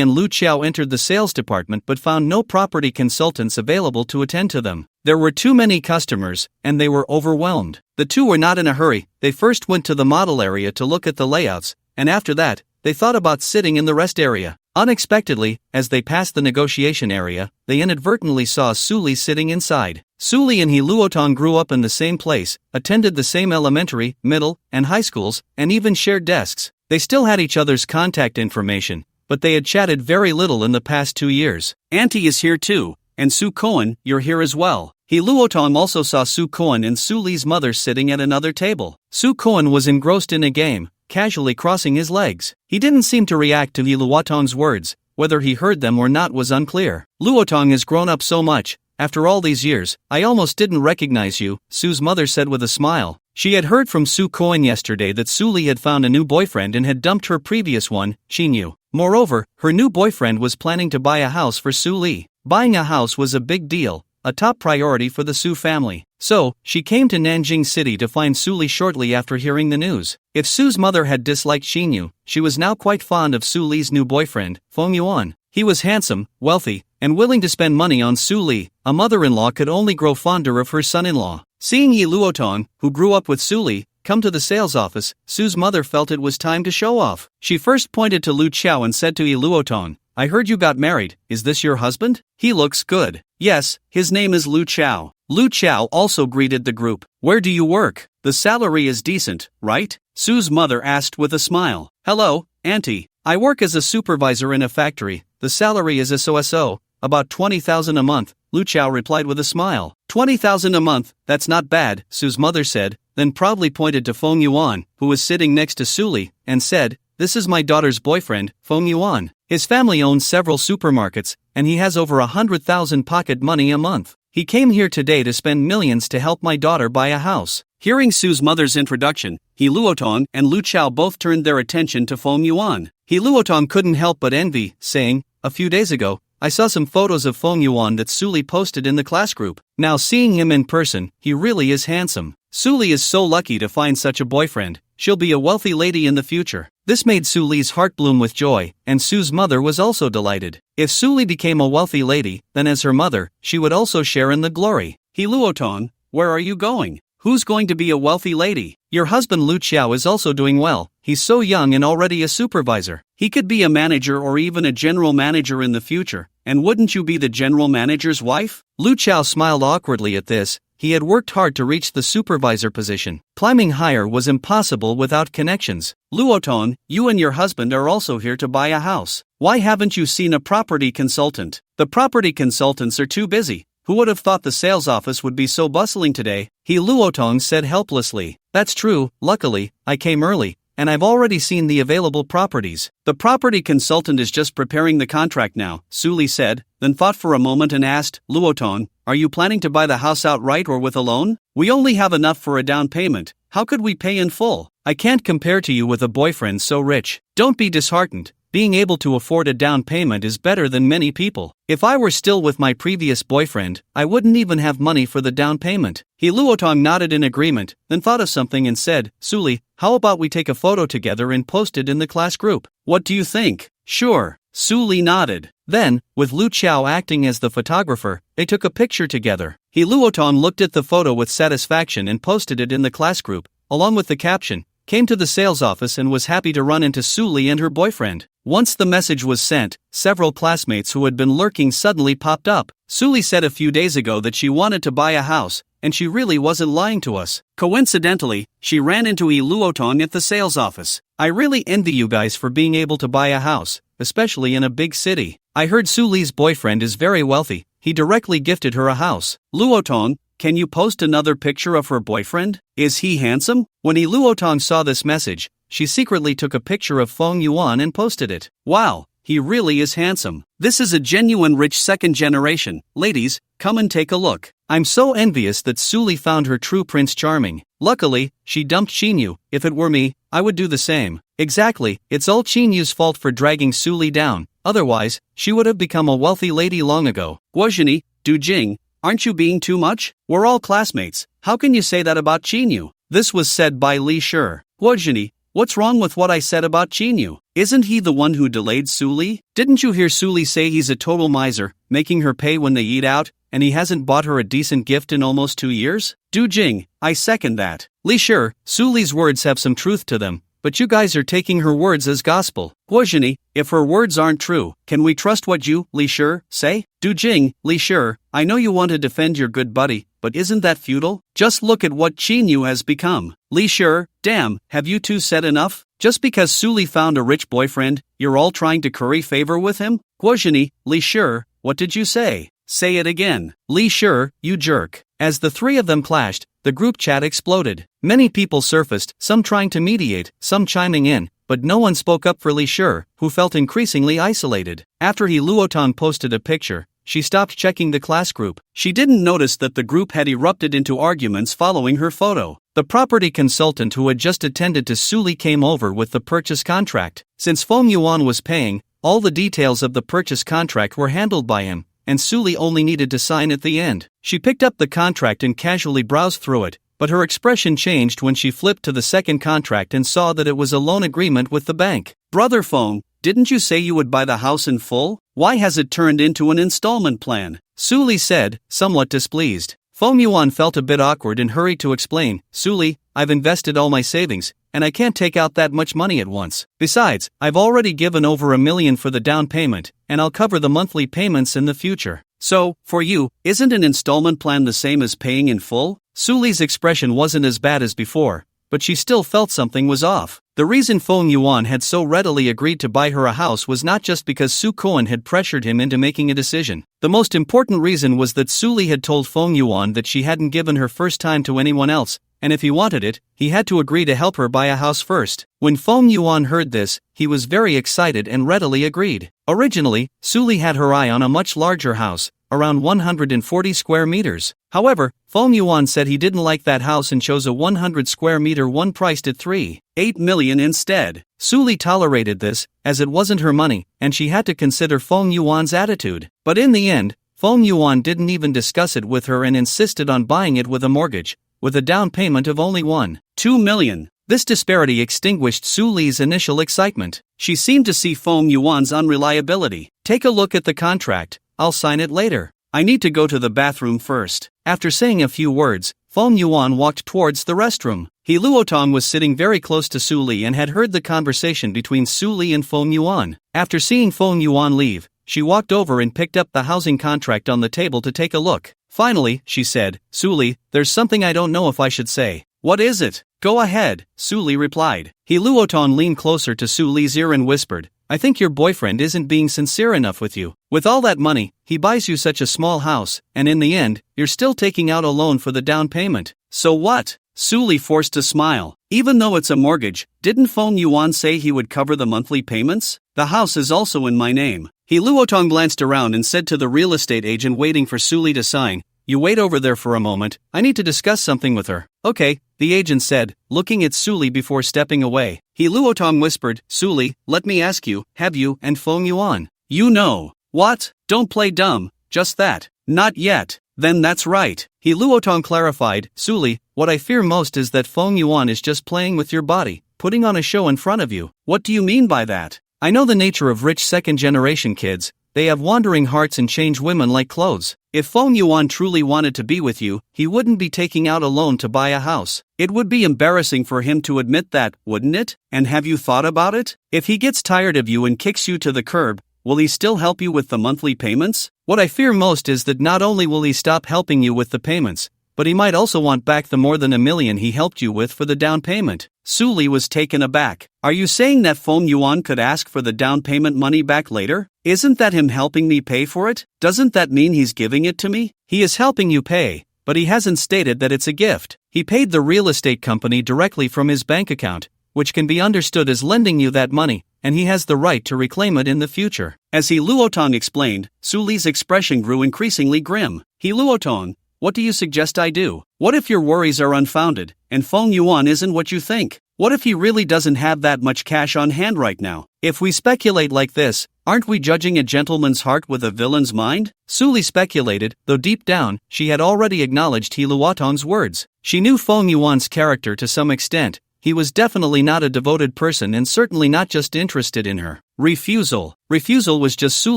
and Lu Qiao entered the sales department but found no property consultants available to attend to them. There were too many customers, and they were overwhelmed. The two were not in a hurry. They first went to the model area to look at the layouts, and after that, they thought about sitting in the rest area. Unexpectedly, as they passed the negotiation area, they inadvertently saw Su Li sitting inside. Su Li and He Luotong grew up in the same place, attended the same elementary, middle, and high schools, and even shared desks. They still had each other's contact information, but they had chatted very little in the past 2 years. "Auntie is here too, and Su Koan, you're here as well." He Luotong also saw Su Koan and Su Li's mother sitting at another table. Su Koan was engrossed in a game, casually crossing his legs. He didn't seem to react to He Luotong's words. Whether he heard them or not was unclear. "Luotong has grown up so much. After all these years, I almost didn't recognize you," Su's mother said with a smile. She had heard from Su Koan yesterday that Su Li had found a new boyfriend and had dumped her previous one, Qin Yu. Moreover, her new boyfriend was planning to buy a house for Su Li. Buying a house was a big deal, a top priority for the Su family. So, she came to Nanjing City to find Su Li shortly after hearing the news. If Su's mother had disliked Qin Yu, she was now quite fond of Su Li's new boyfriend, Feng Yuan. He was handsome, wealthy, and willing to spend money on Su Li. A mother-in-law could only grow fonder of her son-in-law. Seeing Yi Luotong, who grew up with Su Li, come to the sales office, Su's mother felt it was time to show off. She first pointed to Lu Qiao and said to Yi Luotong, "I heard you got married, is this your husband? He looks good." "Yes, his name is Lu Qiao." Lu Qiao also greeted the group. "Where do you work? The salary is decent, right?" Su's mother asked with a smile. "Hello, auntie. I work as a supervisor in a factory. The salary is so, about 20,000 a month," Lu Qiao replied with a smile. 20,000 a month, that's not bad, Su's mother said, then proudly pointed to Feng Yuan, who was sitting next to Su Li, and said, "This is my daughter's boyfriend, Feng Yuan. His family owns several supermarkets, and he has over 100,000 pocket money a month. He came here today to spend millions to help my daughter buy a house. Hearing Su's mother's introduction, He Luotong and Lu Chao both turned their attention to Feng Yuan. He Luotong couldn't help but envy, saying, "A few days ago, I saw some photos of Feng Yuan that Suli posted in the class group. Now seeing him in person, he really is handsome. Suli is so lucky to find such a boyfriend. She'll be a wealthy lady in the future." This made Suli's heart bloom with joy, and Su's mother was also delighted. If Suli became a wealthy lady, then as her mother, she would also share in the glory. "He Luotong, where are you going? Who's going to be a wealthy lady? Your husband Lu Qiao is also doing well. He's so young and already a supervisor. He could be a manager or even a general manager in the future, and wouldn't you be the general manager's wife?" Lu Qiao smiled awkwardly at this. He had worked hard to reach the supervisor position. Climbing higher was impossible without connections. "Luotong, you and your husband are also here to buy a house. Why haven't you seen a property consultant?" "The property consultants are too busy. Who would have thought the sales office would be so bustling today?" He Luotong said helplessly. "That's true, luckily, I came early, and I've already seen the available properties." "The property consultant is just preparing the contract now," Suli said, then thought for a moment and asked, "Luotong, are you planning to buy the house outright or with a loan? We only have enough for a down payment. How could we pay in full?" "I can't compare to you with a boyfriend so rich. Don't be disheartened. Being able to afford a down payment is better than many people. If I were still with my previous boyfriend, I wouldn't even have money for the down payment." He Luotong nodded in agreement, then thought of something and said, "Suli, how about we take a photo together and post it in the class group? What do you think?" "Sure." Suli nodded. Then, with Lu Qiao acting as the photographer, they took a picture together. He Luotong looked at the photo with satisfaction and posted it in the class group, along with the caption, "Came to the sales office and was happy to run into Suli and her boyfriend." Once the message was sent, several classmates who had been lurking suddenly popped up. "Suli said a few days ago that she wanted to buy a house, and she really wasn't lying to us. Coincidentally, she ran into He Luotong at the sales office. I really envy you guys for being able to buy a house, especially in a big city. I heard Suli's boyfriend is very wealthy. He directly gifted her a house." "Luotong, can you post another picture of her boyfriend? Is he handsome?" When He Luotong saw this message, she secretly took a picture of Feng Yuan and posted it. "Wow, he really is handsome. This is a genuine rich second generation. Ladies, come and take a look. I'm so envious that Suli found her true Prince Charming. Luckily, she dumped Chinyu. If it were me, I would do the same." "Exactly, it's all Chinyu's fault for dragging Suli down. Otherwise, she would have become a wealthy lady long ago." "Guozhini, Du Jing, aren't you being too much? We're all classmates. How can you say that about Chinyu?" This was said by Li Shi. "Guozhini, what's wrong with what I said about Chinyu? Isn't he the one who delayed Suli? Didn't you hear Suli say he's a total miser, making her pay when they eat out, and he hasn't bought her a decent gift in almost 2 years? Du Jing, I second that." "Li Shi, Suli's words have some truth to them, but you guys are taking her words as gospel." "Guozhini, if her words aren't true, can we trust what you, Li Shi, say?" "Du Jing, Li Shi, I know you want to defend your good buddy, but isn't that futile? Just look at what Chinyu has become." "Li Shi, damn, have you two said enough? Just because Suli found a rich boyfriend, you're all trying to curry favor with him?" "Guozhini, Li Shi, what did you say? Say it again." "Li Shi, you jerk." As the three of them clashed, the group chat exploded. Many people surfaced, some trying to mediate, some chiming in, but no one spoke up for Li Shi, who felt increasingly isolated. After He Luotong posted a picture, she stopped checking the class group. She didn't notice that the group had erupted into arguments following her photo. The property consultant who had just attended to Suli came over with the purchase contract. Since Feng Yuan was paying, all the details of the purchase contract were handled by him, and Suli only needed to sign at the end. She picked up the contract and casually browsed through it, but her expression changed when she flipped to the second contract and saw that it was a loan agreement with the bank. "Brother Feng, didn't you say you would buy the house in full? Why has it turned into an installment plan?" Suli said, somewhat displeased. Feng Yuan felt a bit awkward and hurried to explain, "Suli, I've invested all my savings, and I can't take out that much money at once. Besides, I've already given over $1 million for the down payment, and I'll cover the monthly payments in the future. So, for you, isn't an installment plan the same as paying in full?" Suli's expression wasn't as bad as before, but she still felt something was off. The reason Feng Yuan had so readily agreed to buy her a house was not just because Su Koan had pressured him into making a decision. The most important reason was that Suli had told Feng Yuan that she hadn't given her first time to anyone else, and if he wanted it, he had to agree to help her buy a house first. When Feng Yuan heard this, he was very excited and readily agreed. Originally, Suli had her eye on a much larger house, around 140 square meters. However, Fong Yuan said he didn't like that house and chose a 100 square meter one priced at 3.8 million instead. Su Li tolerated this, as it wasn't her money, and she had to consider Fong Yuan's attitude. But in the end, Fong Yuan didn't even discuss it with her and insisted on buying it with a mortgage, with a down payment of only 1.2 million. This disparity extinguished Su Li's initial excitement. She seemed to see Fong Yuan's unreliability. Take a look at the contract, I'll sign it later. I need to go to the bathroom first. After saying a few words, Fong Yuan walked towards the restroom. He Luotong was sitting very close to Su Li and had heard the conversation between Su Li and Fong Yuan. After seeing Fong Yuan leave, she walked over and picked up the housing contract on the table to take a look. Finally, she said, Su Li, there's something I don't know if I should say. What is it? Go ahead, Su Li replied. He Luoton leaned closer to Su Li's ear and whispered, I think your boyfriend isn't being sincere enough with you. With all that money, he buys you such a small house, and in the end, you're still taking out a loan for the down payment. So what? Su Li forced a smile. Even though it's a mortgage, didn't Fong Yuan say he would cover the monthly payments? The house is also in my name. He Luotong glanced around and said to the real estate agent waiting for Su Li to sign, You wait over there for a moment, I need to discuss something with her. Okay, the agent said, looking at Su Li before stepping away. He Luotong whispered, Su Li, let me ask you, have you and Fong Yuan? You know. What? Don't play dumb, just that. Not yet. Then that's right. He Luotong clarified, Su Li, what I fear most is that Fong Yuan is just playing with your body, putting on a show in front of you. What do you mean by that? I know the nature of rich second-generation kids. They have wandering hearts and change women like clothes. If Fong Yuan truly wanted to be with you, he wouldn't be taking out a loan to buy a house. It would be embarrassing for him to admit that, wouldn't it? And have you thought about it? If he gets tired of you and kicks you to the curb, will he still help you with the monthly payments? What I fear most is that not only will he stop helping you with the payments, but he might also want back the more than $1 million he helped you with for the down payment. Su Li was taken aback. Are you saying that Fong Yuan could ask for the down payment money back later? Isn't that him helping me pay for it? Doesn't that mean he's giving it to me? He is helping you pay, but he hasn't stated that it's a gift. He paid the real estate company directly from his bank account, which can be understood as lending you that money, and he has the right to reclaim it in the future. As He Luotong explained, Su Li's expression grew increasingly grim. He Luotong, what do you suggest I do? What if your worries are unfounded, and Fong Yuan isn't what you think? What if he really doesn't have that much cash on hand right now? If we speculate like this, aren't we judging a gentleman's heart with a villain's mind? Su Li speculated, though deep down, she had already acknowledged He Luotong's words. She knew Fong Yuan's character to some extent. He was definitely not a devoted person and certainly not just interested in her. Refusal was just Su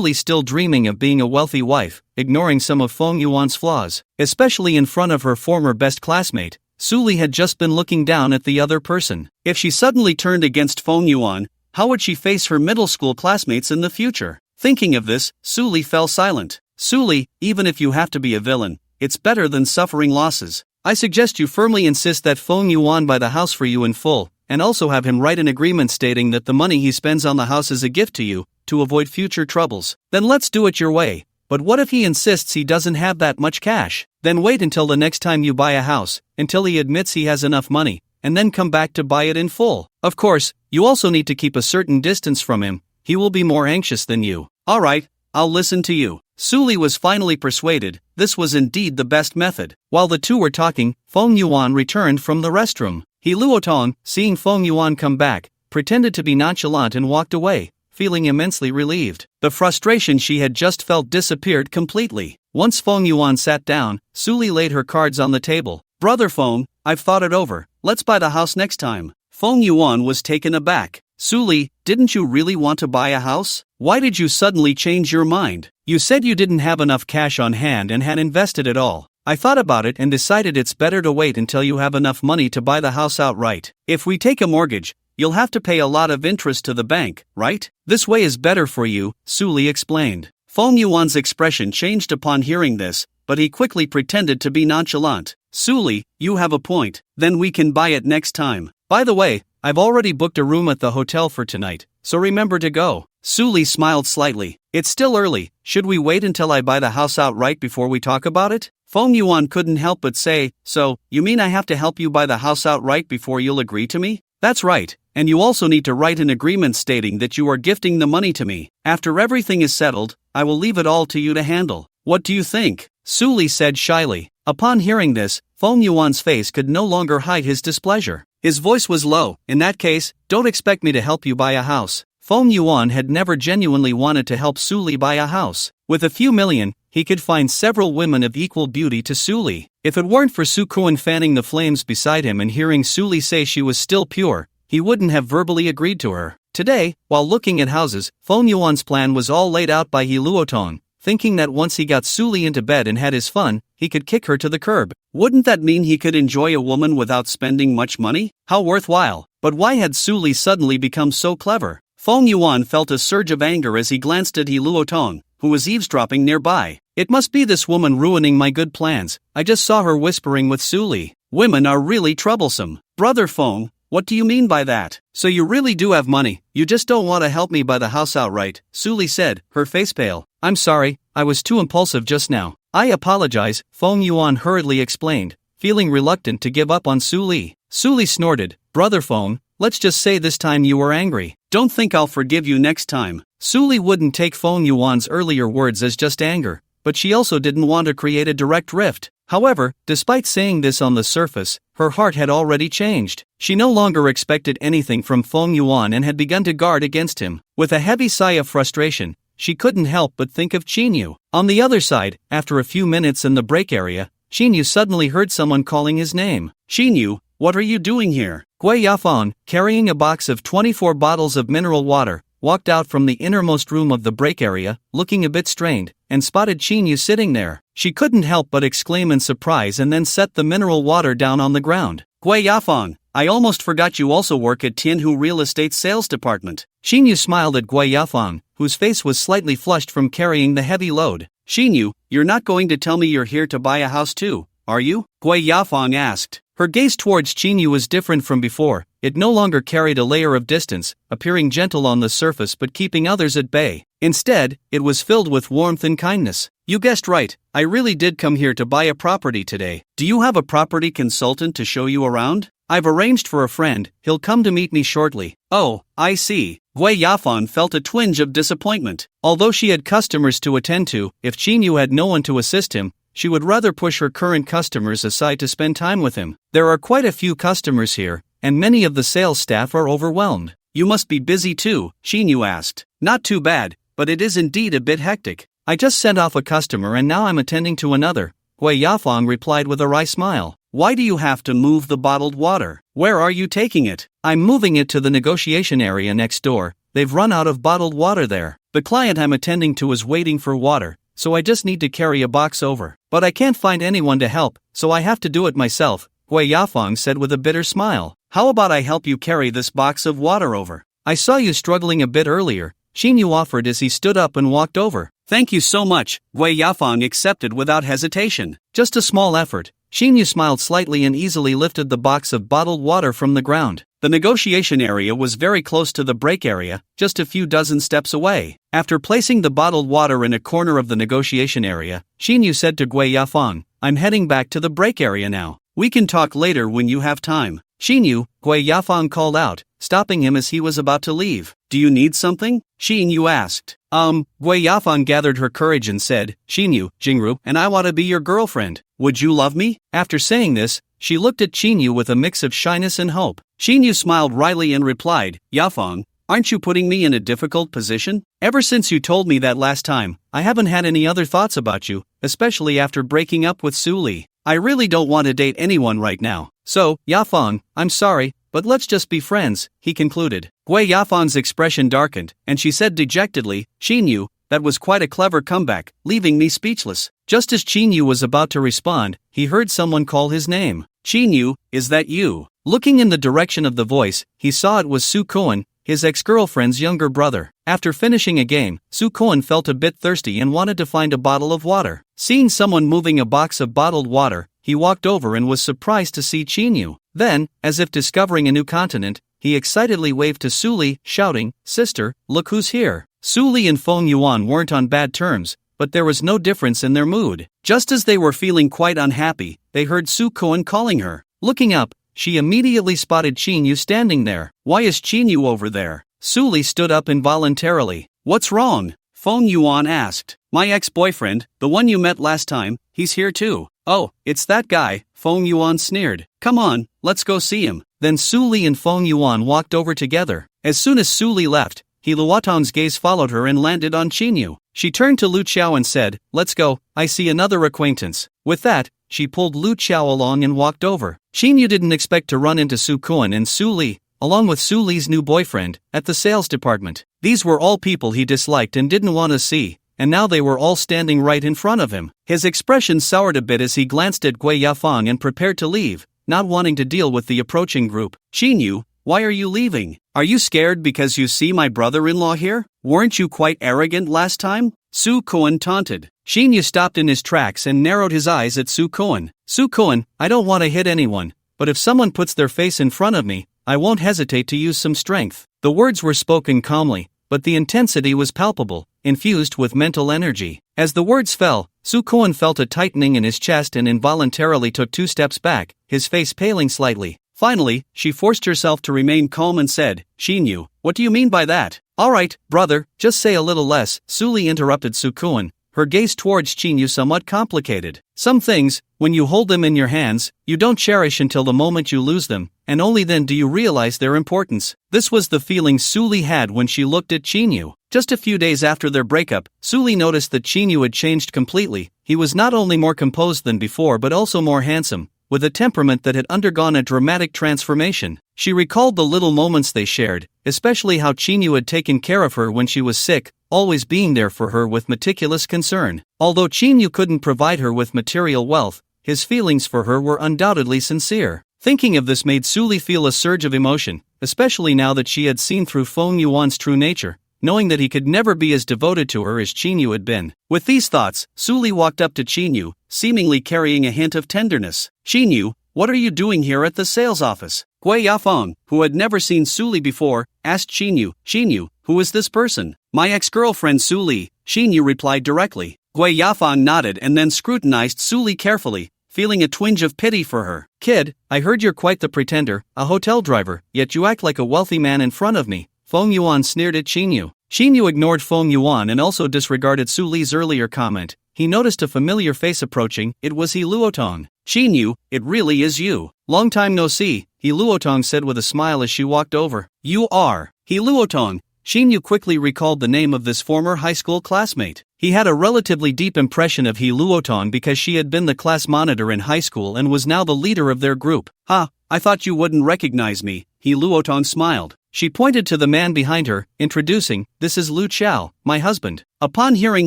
Li still dreaming of being a wealthy wife, ignoring some of Fong Yuan's flaws. Especially in front of her former best classmate, Su Li had just been looking down at the other person. If she suddenly turned against Fong Yuan, how would she face her middle school classmates in the future? Thinking of this, Su Li fell silent. Su Li, even if you have to be a villain, it's better than suffering losses. I suggest you firmly insist that Fong Yuan buy the house for you in full, and also have him write an agreement stating that the money he spends on the house is a gift to you, to avoid future troubles. Then let's do it your way. But what if he insists he doesn't have that much cash? Then wait until the next time you buy a house, until he admits he has enough money, and then come back to buy it in full. Of course, you also need to keep a certain distance from him. He will be more anxious than you. Alright, I'll listen to you. Su Li was finally persuaded. This was indeed the best method. While the two were talking, Fong Yuan returned from the restroom. He Luotong, seeing Fong Yuan come back, pretended to be nonchalant and walked away, feeling immensely relieved. The frustration she had just felt disappeared completely. Once Fong Yuan sat down, Su Li laid her cards on the table. Brother Fong, I've thought it over. Let's buy the house next time. Fong Yuan was taken aback. Su Li, didn't you really want to buy a house? Why did you suddenly change your mind? You said you didn't have enough cash on hand and had invested it all. I thought about it and decided it's better to wait until you have enough money to buy the house outright. If we take a mortgage, you'll have to pay a lot of interest to the bank, right? This way is better for you, Su Li explained. Fong Yuan's expression changed upon hearing this, but he quickly pretended to be nonchalant. Su Li, you have a point. Then we can buy it next time. By the way, I've already booked a room at the hotel for tonight, so remember to go. Su Li smiled slightly. It's still early. Should we wait until I buy the house outright before we talk about it? Fong Yuan couldn't help but say, so, you mean I have to help you buy the house outright before you'll agree to me? That's right, and you also need to write an agreement stating that you are gifting the money to me. After everything is settled, I will leave it all to you to handle. What do you think? Su Li said shyly. Upon hearing this, Feng Yuan's face could no longer hide his displeasure. His voice was low. In that case, don't expect me to help you buy a house. Feng Yuan had never genuinely wanted to help Su Li buy a house. With a few million, he could find several women of equal beauty to Su Li. If it weren't for Su Kuan fanning the flames beside him and hearing Su Li say she was still pure, he wouldn't have verbally agreed to her. Today, while looking at houses, Feng Yuan's plan was all laid out by He Luotong, thinking that once he got Su Li into bed and had his fun, he could kick her to the curb. Wouldn't that mean he could enjoy a woman without spending much money? How worthwhile. But why had Su Li suddenly become so clever? Feng Yuan felt a surge of anger as he glanced at He Luotong, who was eavesdropping nearby. It must be this woman ruining my good plans. I just saw her whispering with Su Li. Women are really troublesome. Brother Feng, what do you mean by that? So you really do have money, you just don't want to help me buy the house outright, Su Li said, her face pale. I'm sorry, I was too impulsive just now. I apologize, Feng Yuan hurriedly explained, feeling reluctant to give up on Su Li. Su Li snorted. Brother Feng, let's just say this time you were angry. Don't think I'll forgive you next time. Su Li wouldn't take Feng Yuan's earlier words as just anger, but she also didn't want to create a direct rift. However, despite saying this on the surface, her heart had already changed. She no longer expected anything from Feng Yuan and had begun to guard against him. With a heavy sigh of frustration, she couldn't help but think of Qinyu. On the other side, after a few minutes in the break area, Qinyu suddenly heard someone calling his name. Qinyu, what are you doing here? Gui Yafang, carrying a box of 24 bottles of mineral water, walked out from the innermost room of the break area, looking a bit strained, and spotted Qinyu sitting there. She couldn't help but exclaim in surprise and then set the mineral water down on the ground. Gui Yafang, I almost forgot you also work at Tianhu Real Estate Sales Department. Qinyu smiled at Gui Yafang, whose face was slightly flushed from carrying the heavy load. Qinyu, you're not going to tell me you're here to buy a house too, are you? Gui Yafang asked. Her gaze towards Qinyu was different from before. It no longer carried a layer of distance, appearing gentle on the surface but keeping others at bay. Instead, it was filled with warmth and kindness. You guessed right, I really did come here to buy a property today. Do you have a property consultant to show you around? I've arranged for a friend, he'll come to meet me shortly. Oh, I see. Gui Yafan felt a twinge of disappointment. Although she had customers to attend to, if Qinyu had no one to assist him, she would rather push her current customers aside to spend time with him. There are quite a few customers here, and many of the sales staff are overwhelmed. You must be busy too, Qinyu asked. Not too bad, but it is indeed a bit hectic. I just sent off a customer and now I'm attending to another, Gui Yafang replied with a wry smile. Why do you have to move the bottled water? Where are you taking it? I'm moving it to the negotiation area next door. They've run out of bottled water there. The client I'm attending to is waiting for water, so I just need to carry a box over. But I can't find anyone to help, so I have to do it myself, Gui Yafang said with a bitter smile. How about I help you carry this box of water over? I saw you struggling a bit earlier, Qinyu offered as he stood up and walked over. Thank you so much, Gui Yafang accepted without hesitation. Just a small effort. Qinyu smiled slightly and easily lifted the box of bottled water from the ground. The negotiation area was very close to the break area, just a few dozen steps away. After placing the bottled water in a corner of the negotiation area, Qinyu said to Gui Yafang, I'm heading back to the break area now. We can talk later when you have time. Qinyu, Gui Yafang called out, stopping him as he was about to leave. Do you need something? Qinyu asked. Gui Yafang gathered her courage and said, Qinyu, Jingru, and I want to be your girlfriend. Would you love me? After saying this, she looked at Qinyu with a mix of shyness and hope. Qinyu smiled wryly and replied, Yafang, aren't you putting me in a difficult position? Ever since you told me that last time, I haven't had any other thoughts about you, especially after breaking up with Su Li. I really don't want to date anyone right now. So, Yafang, I'm sorry, but let's just be friends, he concluded. Gui Yafang's expression darkened, and she said dejectedly, Qinyu, that was quite a clever comeback, leaving me speechless. Just as Qinyu was about to respond, he heard someone call his name. Qinyu, is that you? Looking in the direction of the voice, he saw it was Su Koan, his ex-girlfriend's younger brother. After finishing a game, Su Koan felt a bit thirsty and wanted to find a bottle of water. Seeing someone moving a box of bottled water, he walked over and was surprised to see Qinyu. Then, as if discovering a new continent, he excitedly waved to Su Li, shouting, Sister, look who's here. Su Li and Feng Yuan weren't on bad terms, but there was no difference in their mood. Just as they were feeling quite unhappy, they heard Su Koan calling her. Looking up, she immediately spotted Qinyu standing there. Why is Qinyu over there? Su Li stood up involuntarily. What's wrong? Feng Yuan asked. My ex-boyfriend, the one you met last time, he's here too. Oh, it's that guy, Feng Yuan sneered. Come on, let's go see him. Then Su Li and Feng Yuan walked over together. As soon as Su Li left, He Luotong's gaze followed her and landed on Qinyu. She turned to Lu Qiao and said, let's go, I see another acquaintance. With that, she pulled Lu Qiao along and walked over. Qinyu didn't expect to run into Su Kuan and Su Li, along with Su Li's new boyfriend, at the sales department. These were all people he disliked and didn't want to see, and now they were all standing right in front of him. His expression soured a bit as he glanced at Gui Yafeng and prepared to leave, not wanting to deal with the approaching group. Qinyu, why are you leaving? Are you scared because you see my brother-in-law here? Weren't you quite arrogant last time? Su Kuan taunted. Qinyu stopped in his tracks and narrowed his eyes at Su Kuan. Su Kuan, I don't want to hit anyone, but if someone puts their face in front of me, I won't hesitate to use some strength. The words were spoken calmly, but the intensity was palpable, infused with mental energy. As the words fell, Su Kuan felt a tightening in his chest and involuntarily took 2 steps back, his face paling slightly. Finally, she forced herself to remain calm and said, Qinyu, what do you mean by that? All right, brother, just say a little less. Su Li interrupted Su Kuan, her gaze towards Qinyu somewhat complicated. Some things, when you hold them in your hands, you don't cherish until the moment you lose them, and only then do you realize their importance. This was the feeling Su Li had when she looked at Qinyu. Just a few days after their breakup, Su Li noticed that Qinyu had changed completely. He was not only more composed than before but also more handsome, with a temperament that had undergone a dramatic transformation. She recalled the little moments they shared, especially how Qinyu had taken care of her when she was sick, always being there for her with meticulous concern. Although Qinyu couldn't provide her with material wealth, his feelings for her were undoubtedly sincere. Thinking of this made Su Li feel a surge of emotion, especially now that she had seen through Feng Yuan's true nature, knowing that he could never be as devoted to her as Qinyu had been. With these thoughts, Su Li walked up to Qinyu, seemingly carrying a hint of tenderness. Qinyu, what are you doing here at the sales office? Gui Yafeng, who had never seen Su Li before, asked Qinyu. Qinyu, who is this person? My ex-girlfriend Su Li, Qinyu replied directly. Gui Yafeng nodded and then scrutinized Su Li carefully, feeling a twinge of pity for her. Kid, I heard you're quite the pretender, a hotel driver, yet you act like a wealthy man in front of me. Feng Yuan sneered at Qinyu. Qinyu ignored Feng Yuan and also disregarded Su Li's earlier comment. He noticed a familiar face approaching. It was He Luotong. Qinyu, it really is you. Long time no see, He Luotong said with a smile as she walked over. You are He Luotong. Qinyu quickly recalled the name of this former high school classmate. He had a relatively deep impression of He Luotong because she had been the class monitor in high school and was now the leader of their group. I thought you wouldn't recognize me, He Luotong smiled. She pointed to the man behind her, introducing, this is Lu Qiao, my husband. Upon hearing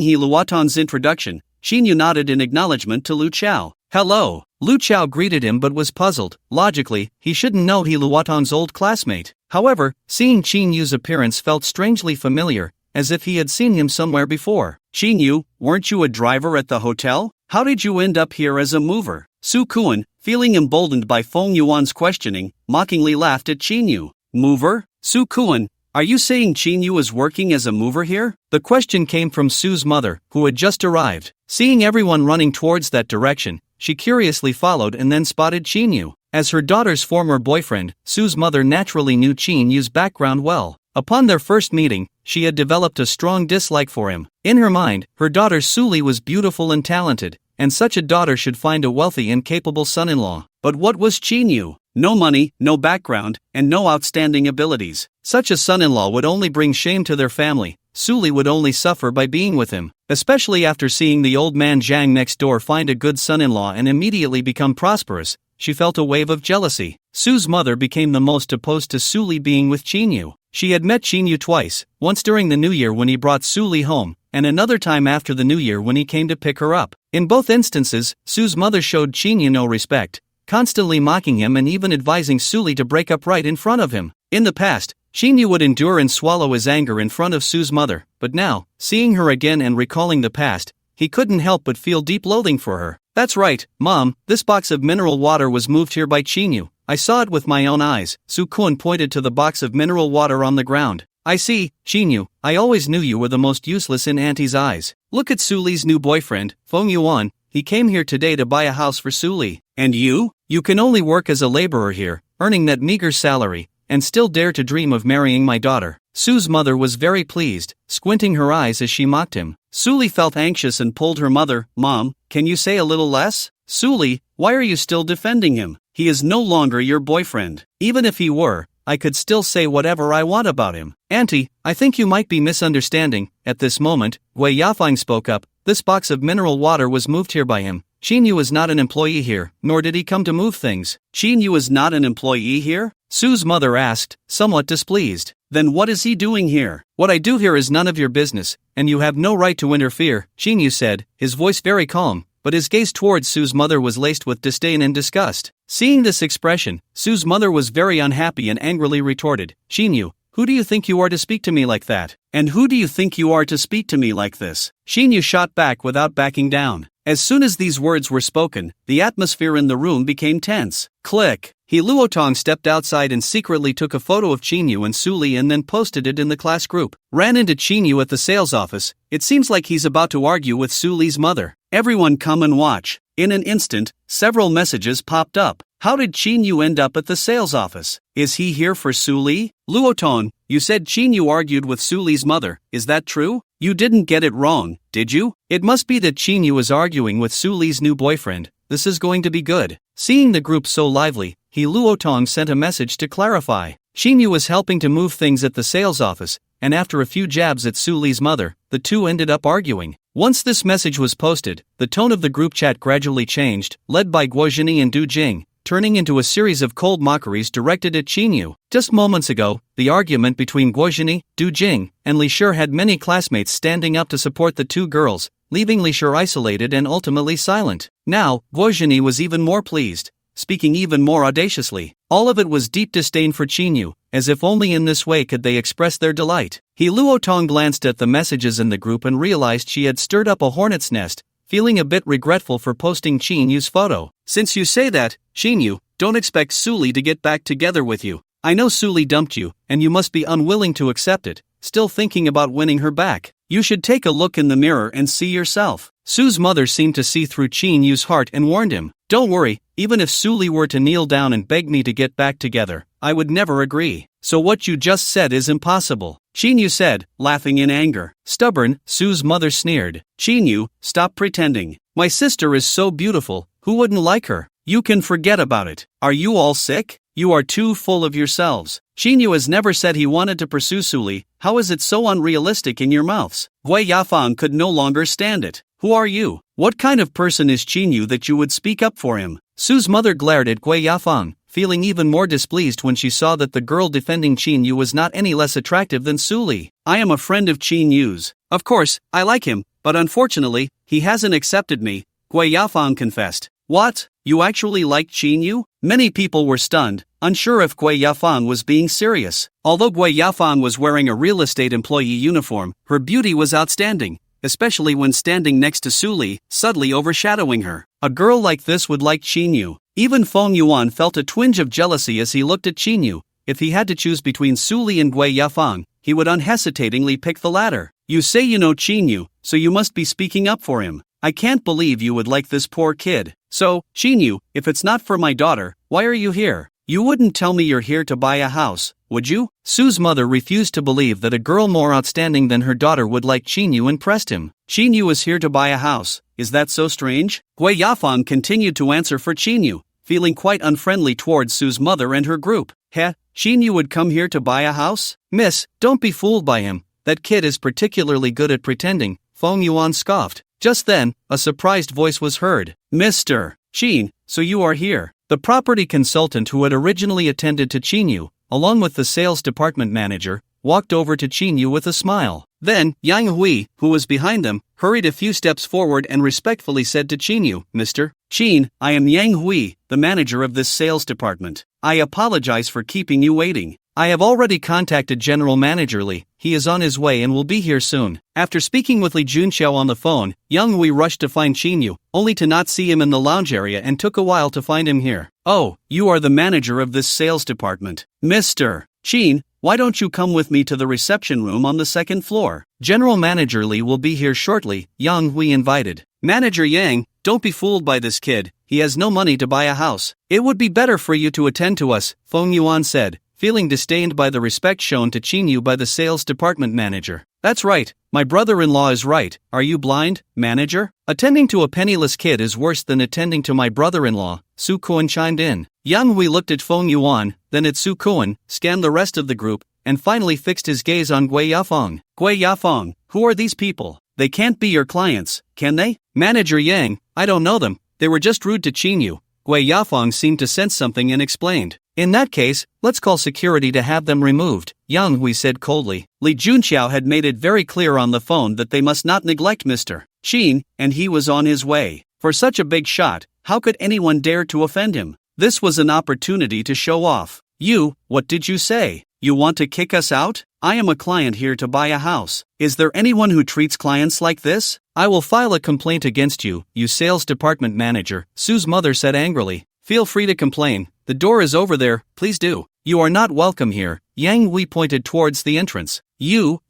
He Luotong's introduction, Qinyu nodded in acknowledgement to Lu Qiao. Hello. Lu Qiao greeted him but was puzzled. Logically, he shouldn't know He Luotong's old classmate. However, seeing Qinyu's appearance felt strangely familiar, as if he had seen him somewhere before. Qinyu, weren't you a driver at the hotel? How did you end up here as a mover? Su Kuan, feeling emboldened by Feng Yuan's questioning, mockingly laughed at Qinyu. Mover? Su Kuan, are you saying Qinyu is working as a mover here? The question came from Su's mother, who had just arrived. Seeing everyone running towards that direction, she curiously followed and then spotted Qinyu. As her daughter's former boyfriend, Su's mother naturally knew Qinyu's background well. Upon their first meeting, she had developed a strong dislike for him. In her mind, her daughter Su Li was beautiful and talented, and such a daughter should find a wealthy and capable son-in-law. But what was Qinyu? No money, no background, and no outstanding abilities. Such a son-in-law would only bring shame to their family. Su Li would only suffer by being with him, especially after seeing the old man Zhang next door find a good son-in-law and immediately become prosperous. She felt a wave of jealousy. Su's mother became the most opposed to Su Li being with Qinyu. She had met Qinyu twice, once during the New Year when he brought Su Li home, and another time after the New Year when he came to pick her up. In both instances, Su's mother showed Qinyu no respect, constantly mocking him and even advising Su Li to break up right in front of him. In the past, Qinyu would endure and swallow his anger in front of Su's mother, but now, seeing her again and recalling the past, he couldn't help but feel deep loathing for her. That's right, Mom, this box of mineral water was moved here by Qinyu. I saw it with my own eyes. Su Kuan pointed to the box of mineral water on the ground. I see, Qinyu, I always knew you were the most useless in Auntie's eyes. Look at Su Li's new boyfriend, Feng Yuan. He came here today to buy a house for Su Li. And you? You can only work as a laborer here, earning that meager salary, and still dare to dream of marrying my daughter. Sue's mother was very pleased, squinting her eyes as she mocked him. Suli felt anxious and pulled her mother. Mom, can you say a little less? Suli, why are you still defending him? He is no longer your boyfriend. Even if he were, I could still say whatever I want about him. Auntie, I think you might be misunderstanding. At this moment, Gui Yafang spoke up. This box of mineral water was moved here by him. Qin is not an employee here, nor did he come to move things. Qin is not an employee here? Sue's mother asked, somewhat displeased. Then what is he doing here? What I do here is none of your business, and you have no right to interfere, Qin said, his voice very calm, but his gaze towards Sue's mother was laced with disdain and disgust. Seeing this expression, Sue's mother was very unhappy and angrily retorted, Qin, who do you think you are to speak to me like that? And who do you think you are to speak to me like this? Qin shot back without backing down. As soon as these words were spoken, the atmosphere in the room became tense. Click. He Luotong stepped outside and secretly took a photo of Qin and Suli and then posted it in the class group. Ran into Qin at the sales office. It seems like he's about to argue with Suli's mother. Everyone come and watch. In an instant, several messages popped up. How did Qin end up at the sales office? Is he here for Suli? Luotong, you said Qin argued with Suli's mother, is that true? You didn't get it wrong, did you? It must be that Qin is arguing with Suli's new boyfriend. This is going to be good. Seeing the group so lively, He Luotong sent a message to clarify. Qin was helping to move things at the sales office, and after a few jabs at Suli's mother, the two ended up arguing. Once this message was posted, the tone of the group chat gradually changed, led by Guozhini and Du Jing, turning into a series of cold mockeries directed at Qin. Just moments ago, the argument between Guozhini, Du Jing, and Li Shi had many classmates standing up to support the two girls, leaving Li Shi isolated and ultimately silent. Now, Guozhini was even more pleased, speaking even more audaciously. All of it was deep disdain for Qin, as if only in this way could they express their delight. He Luotong glanced at the messages in the group and realized she had stirred up a hornet's nest, feeling a bit regretful for posting Qin's photo. Since you say that, Qin, don't expect Suli to get back together with you. I know Suli dumped you, and you must be unwilling to accept it, still thinking about winning her back. You should take a look in the mirror and see yourself. Sue's mother seemed to see through Qin's heart and warned him, don't worry, even if Suli were to kneel down and beg me to get back together, I would never agree. So what you just said is impossible, Qin said, laughing in anger. Stubborn, Sue's mother sneered. Qin, stop pretending. My sister is so beautiful, who wouldn't like her? You can forget about it. Are you all sick? You are too full of yourselves. Qin has never said he wanted to pursue Suli. How is it so unrealistic in your mouths? Gui Yafang could no longer stand it. Who are you? What kind of person is Qin that you would speak up for him? Sue's mother glared at Gui Yafang, feeling even more displeased when she saw that the girl defending Qin was not any less attractive than Suli. I am a friend of Qin. Of course, I like him, but unfortunately, he hasn't accepted me, Gui Yafang confessed. What? You actually like Qin? Many people were stunned, unsure if Gui Yafang was being serious. Although Gui Yafang was wearing a real estate employee uniform, her beauty was outstanding, especially when standing next to Suli, subtly overshadowing her. A girl like this would like Qin. Even Feng Yuan felt a twinge of jealousy as he looked at Qin. If he had to choose between Suli and Gui Yafang, he would unhesitatingly pick the latter. You say you know Qin, so you must be speaking up for him. I can't believe you would like this poor kid. So, Qin, if it's not for my daughter, why are you here? You wouldn't tell me you're here to buy a house, would you? Sue's mother refused to believe that a girl more outstanding than her daughter would like Qin impressed him. Qin is here to buy a house. Is that so strange? Gui Yafang continued to answer for Qin, feeling quite unfriendly towards Sue's mother and her group. Heh, Qin would come here to buy a house? Miss, don't be fooled by him. That kid is particularly good at pretending, Feng Yuan scoffed. Just then, a surprised voice was heard. Mr. Qin, so you are here. The property consultant who had originally attended to Qin, along with the sales department manager, walked over to Qin with a smile. Then, Yang Hui, who was behind them, hurried a few steps forward and respectfully said to Qin, Mr. Qin, I am Yang Hui, the manager of this sales department. I apologize for keeping you waiting. I have already contacted General Manager Li. He is on his way and will be here soon. After speaking with Li Junxiao on the phone, Yang Hui rushed to find Qin, only to not see him in the lounge area and took a while to find him here. Oh, you are the manager of this sales department. Mr. Qin, why don't you come with me to the reception room on the second floor? General Manager Li will be here shortly, Yang Hui invited. Manager Yang, don't be fooled by this kid. He has no money to buy a house. It would be better for you to attend to us, Feng Yuan said, feeling disdained by the respect shown to Chinyu by the sales department manager. That's right, my brother-in-law is right. Are you blind, manager? Attending to a penniless kid is worse than attending to my brother-in-law, Su Kuan chimed in. Yang Hui looked at Feng Yuan, then at Su Kuan, scanned the rest of the group, and finally fixed his gaze on Gui Yafeng. Gui Yafeng, who are these people? They can't be your clients, can they? Manager Yang, I don't know them, they were just rude to Chinyu. Gui Yafeng seemed to sense something and explained. In that case, let's call security to have them removed, Yang Hui said coldly. Li Junqiao had made it very clear on the phone that they must not neglect Mr. Qin, and he was on his way. For such a big shot, how could anyone dare to offend him? This was an opportunity to show off. You, what did you say? You want to kick us out? I am a client here to buy a house. Is there anyone who treats clients like this? I will file a complaint against you, you sales department manager, Su's mother said angrily. Feel free to complain, the door is over there, please do. You are not welcome here, Yang Hui pointed towards the entrance. You.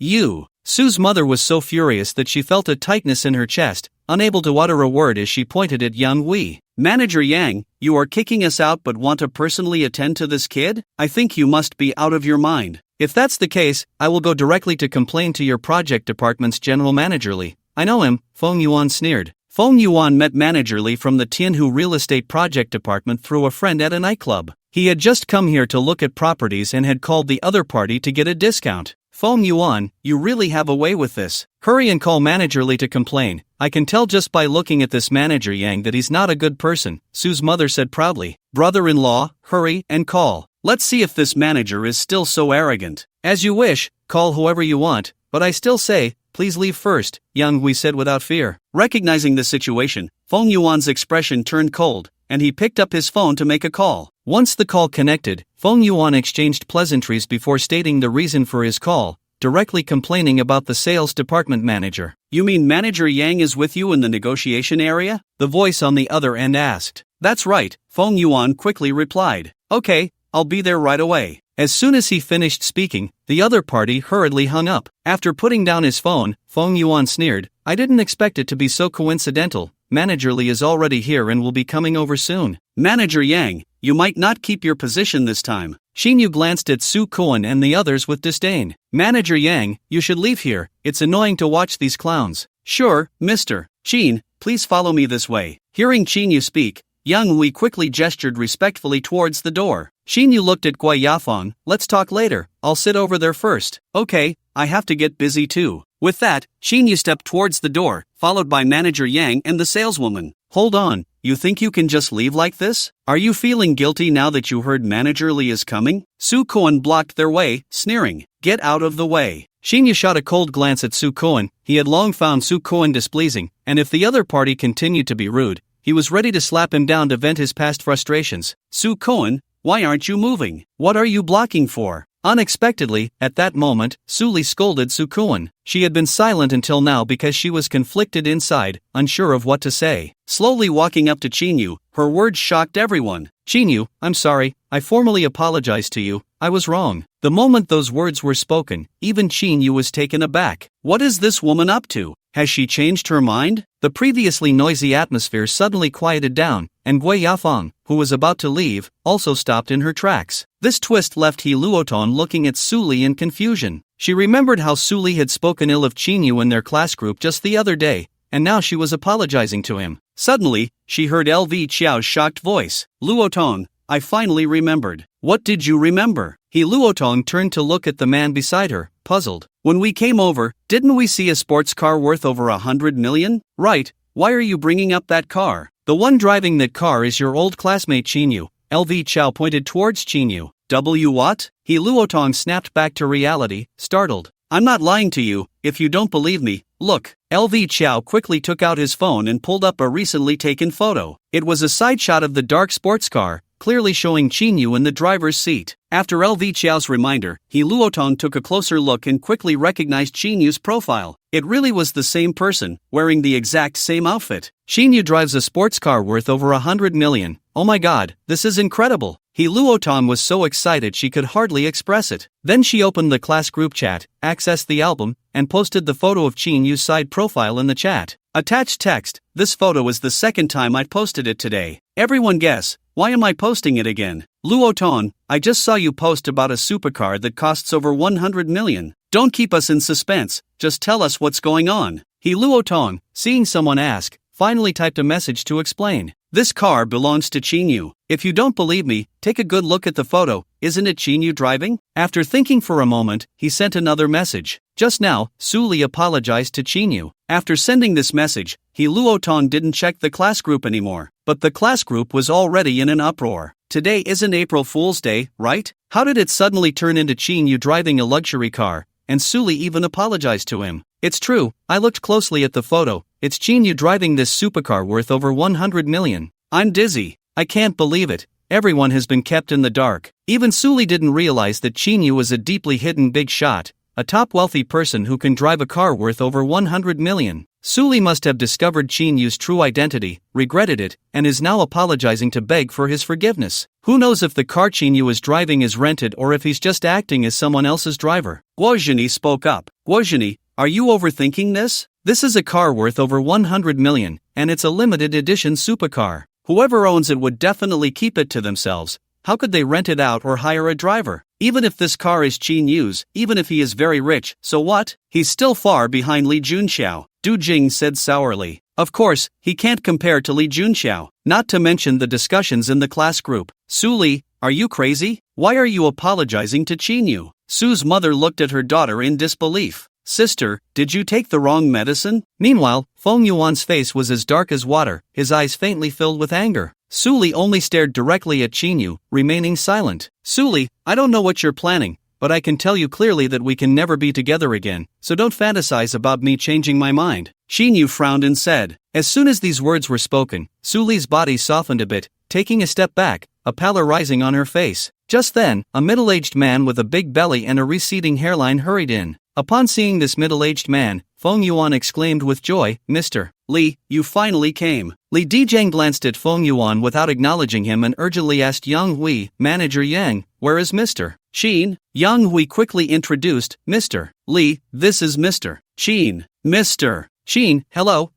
Su's mother was so furious that she felt a tightness in her chest, unable to utter a word as she pointed at Yang Hui. Manager Yang, you are kicking us out but want to personally attend to this kid? I think you must be out of your mind. If that's the case, I will go directly to complain to your project department's general manager Li. I know him, Feng Yuan sneered. Feng Yuan met manager Li from the Tianhu real estate project department through a friend at a nightclub. He had just come here to look at properties and had called the other party to get a discount. Feng Yuan, you really have a way with this. Hurry and call manager Li to complain. I can tell just by looking at this manager Yang that he's not a good person, Su's mother said proudly. Brother-in-law, hurry and call. Let's see if this manager is still so arrogant. As you wish, call whoever you want, but I still say, please leave first, Yang Hui said without fear. Recognizing the situation, Feng Yuan's expression turned cold, and he picked up his phone to make a call. Once the call connected, Feng Yuan exchanged pleasantries before stating the reason for his call, directly complaining about the sales department manager. You mean Manager Yang is with you in the negotiation area? The voice on the other end asked. That's right, Feng Yuan quickly replied. Okay, I'll be there right away. As soon as he finished speaking, the other party hurriedly hung up. After putting down his phone, Feng Yuan sneered, I didn't expect it to be so coincidental. Manager Li is already here and will be coming over soon. Manager Yang, you might not keep your position this time. Xinyu glanced at Su Kuan and the others with disdain. Manager Yang, you should leave here, it's annoying to watch these clowns. Sure, Mr. Qin, please follow me this way. Hearing Xinyu speak, Yang Hui quickly gestured respectfully towards the door. Xinyu looked at Gui Yafeng, let's talk later, I'll sit over there first. Okay, I have to get busy too. With that, Xinyu stepped towards the door, followed by Manager Yang and the saleswoman. Hold on, you think you can just leave like this? Are you feeling guilty now that you heard Manager Li is coming? Su Kuan blocked their way, sneering, get out of the way. Xinyu shot a cold glance at Su Kuan. He had long found Su Kuan displeasing, and if the other party continued to be rude, he was ready to slap him down to vent his past frustrations. Su Kuan, why aren't you moving? What are you blocking for? Unexpectedly, at that moment, Su Li scolded Su Kuan. She had been silent until now because she was conflicted inside, unsure of what to say. Slowly walking up to Chinyu, her words shocked everyone. Chinyu, I'm sorry, I formally apologize to you, I was wrong. The moment those words were spoken, even Chinyu was taken aback. What is this woman up to? Has she changed her mind? The previously noisy atmosphere suddenly quieted down, and Gui Yafeng, who was about to leave, also stopped in her tracks. This twist left He Luoton looking at Su Li in confusion. She remembered how Su Li had spoken ill of Chinyu in their class group just the other day, and now she was apologizing to him. Suddenly, she heard LV Qiao's shocked voice. Luotong, I finally remembered. What did you remember? He Luotong turned to look at the man beside her, puzzled. When we came over, didn't we see a sports car worth over 100 million? Right, why are you bringing up that car? The one driving that car is your old classmate Chinyu. LV Qiao pointed towards Chinyu. What? He Luotong snapped back to reality, startled. I'm not lying to you, if you don't believe me, look. LV Qiao quickly took out his phone and pulled up a recently taken photo. It was a side shot of the dark sports car, clearly showing Chinyu in the driver's seat. After LV Qiao's reminder, He Luotong took a closer look and quickly recognized Chinyu's profile. It really was the same person, wearing the exact same outfit. Chinyu drives a sports car worth over 100 million, "Oh my god, this is incredible." He Luotan was so excited she could hardly express it. Then she opened the class group chat, accessed the album, and posted the photo of Chin Yu's side profile in the chat. Attached text: "This photo is the second time I posted it today. Everyone guess, why am I posting it again? Luotan, I just saw you post about a supercar that costs over 100 million. Don't keep us in suspense, just tell us what's going on." He Luotan, seeing someone ask, finally typed a message to explain. "This car belongs to Chin Yu. If you don't believe me, take a good look at the photo. Isn't it Chin Yu driving?" After thinking for a moment, he sent another message. Just now, Suli apologized to Chin Yu. After sending this message, he Luotan didn't check the class group anymore. But the class group was already in an uproar. Today isn't April Fool's Day, right? How did it suddenly turn into Chin Yu driving a luxury car? And Suli even apologized to him. "It's true, I looked closely at the photo. It's Chin Yu driving this supercar worth over 100 million. I'm dizzy. I can't believe it. Everyone has been kept in the dark." Even Suli didn't realize that Chin Yu was a deeply hidden big shot, a top wealthy person who can drive a car worth over 100 million. Suli must have discovered Chin Yu's true identity, regretted it, and is now apologizing to beg for his forgiveness. Who knows if the car Chin Yu is driving is rented or if he's just acting as someone else's driver. Guozhini spoke up. "Guozhini, are you overthinking this? This is a car worth over 100 million, and it's a limited edition supercar. Whoever owns it would definitely keep it to themselves. How could they rent it out or hire a driver? Even if this car is Chin Yu's, even if he is very rich, so what? He's still far behind Li Junxiao," Du Jing said sourly. Of course, he can't compare to Li Junxiao, not to mention the discussions in the class group. "Suli, are you crazy? Why are you apologizing to Chin Yu?" Su's mother looked at her daughter in disbelief. "Sister, did you take the wrong medicine?" Meanwhile, Feng Yuan's face was as dark as water, his eyes faintly filled with anger. Suli only stared directly at Chin Yu, remaining silent. "Suli, I don't know what you're planning, but I can tell you clearly that we can never be together again, so don't fantasize about me changing my mind." Chin Yu frowned and said. As soon as these words were spoken, Suli's body softened a bit, taking a step back, a pallor rising on her face. Just then, a middle-aged man with a big belly and a receding hairline hurried in. Upon seeing this middle-aged man, Feng Yuan exclaimed with joy, "Mr. Li, you finally came." Li Dijang glanced at Feng Yuan without acknowledging him and urgently asked Yang Hui, "Manager Yang, where is Mr. Qin?" Yang Hui quickly introduced, "Mr. Li, this is Mr. Qin." "Mr. Qin, hello,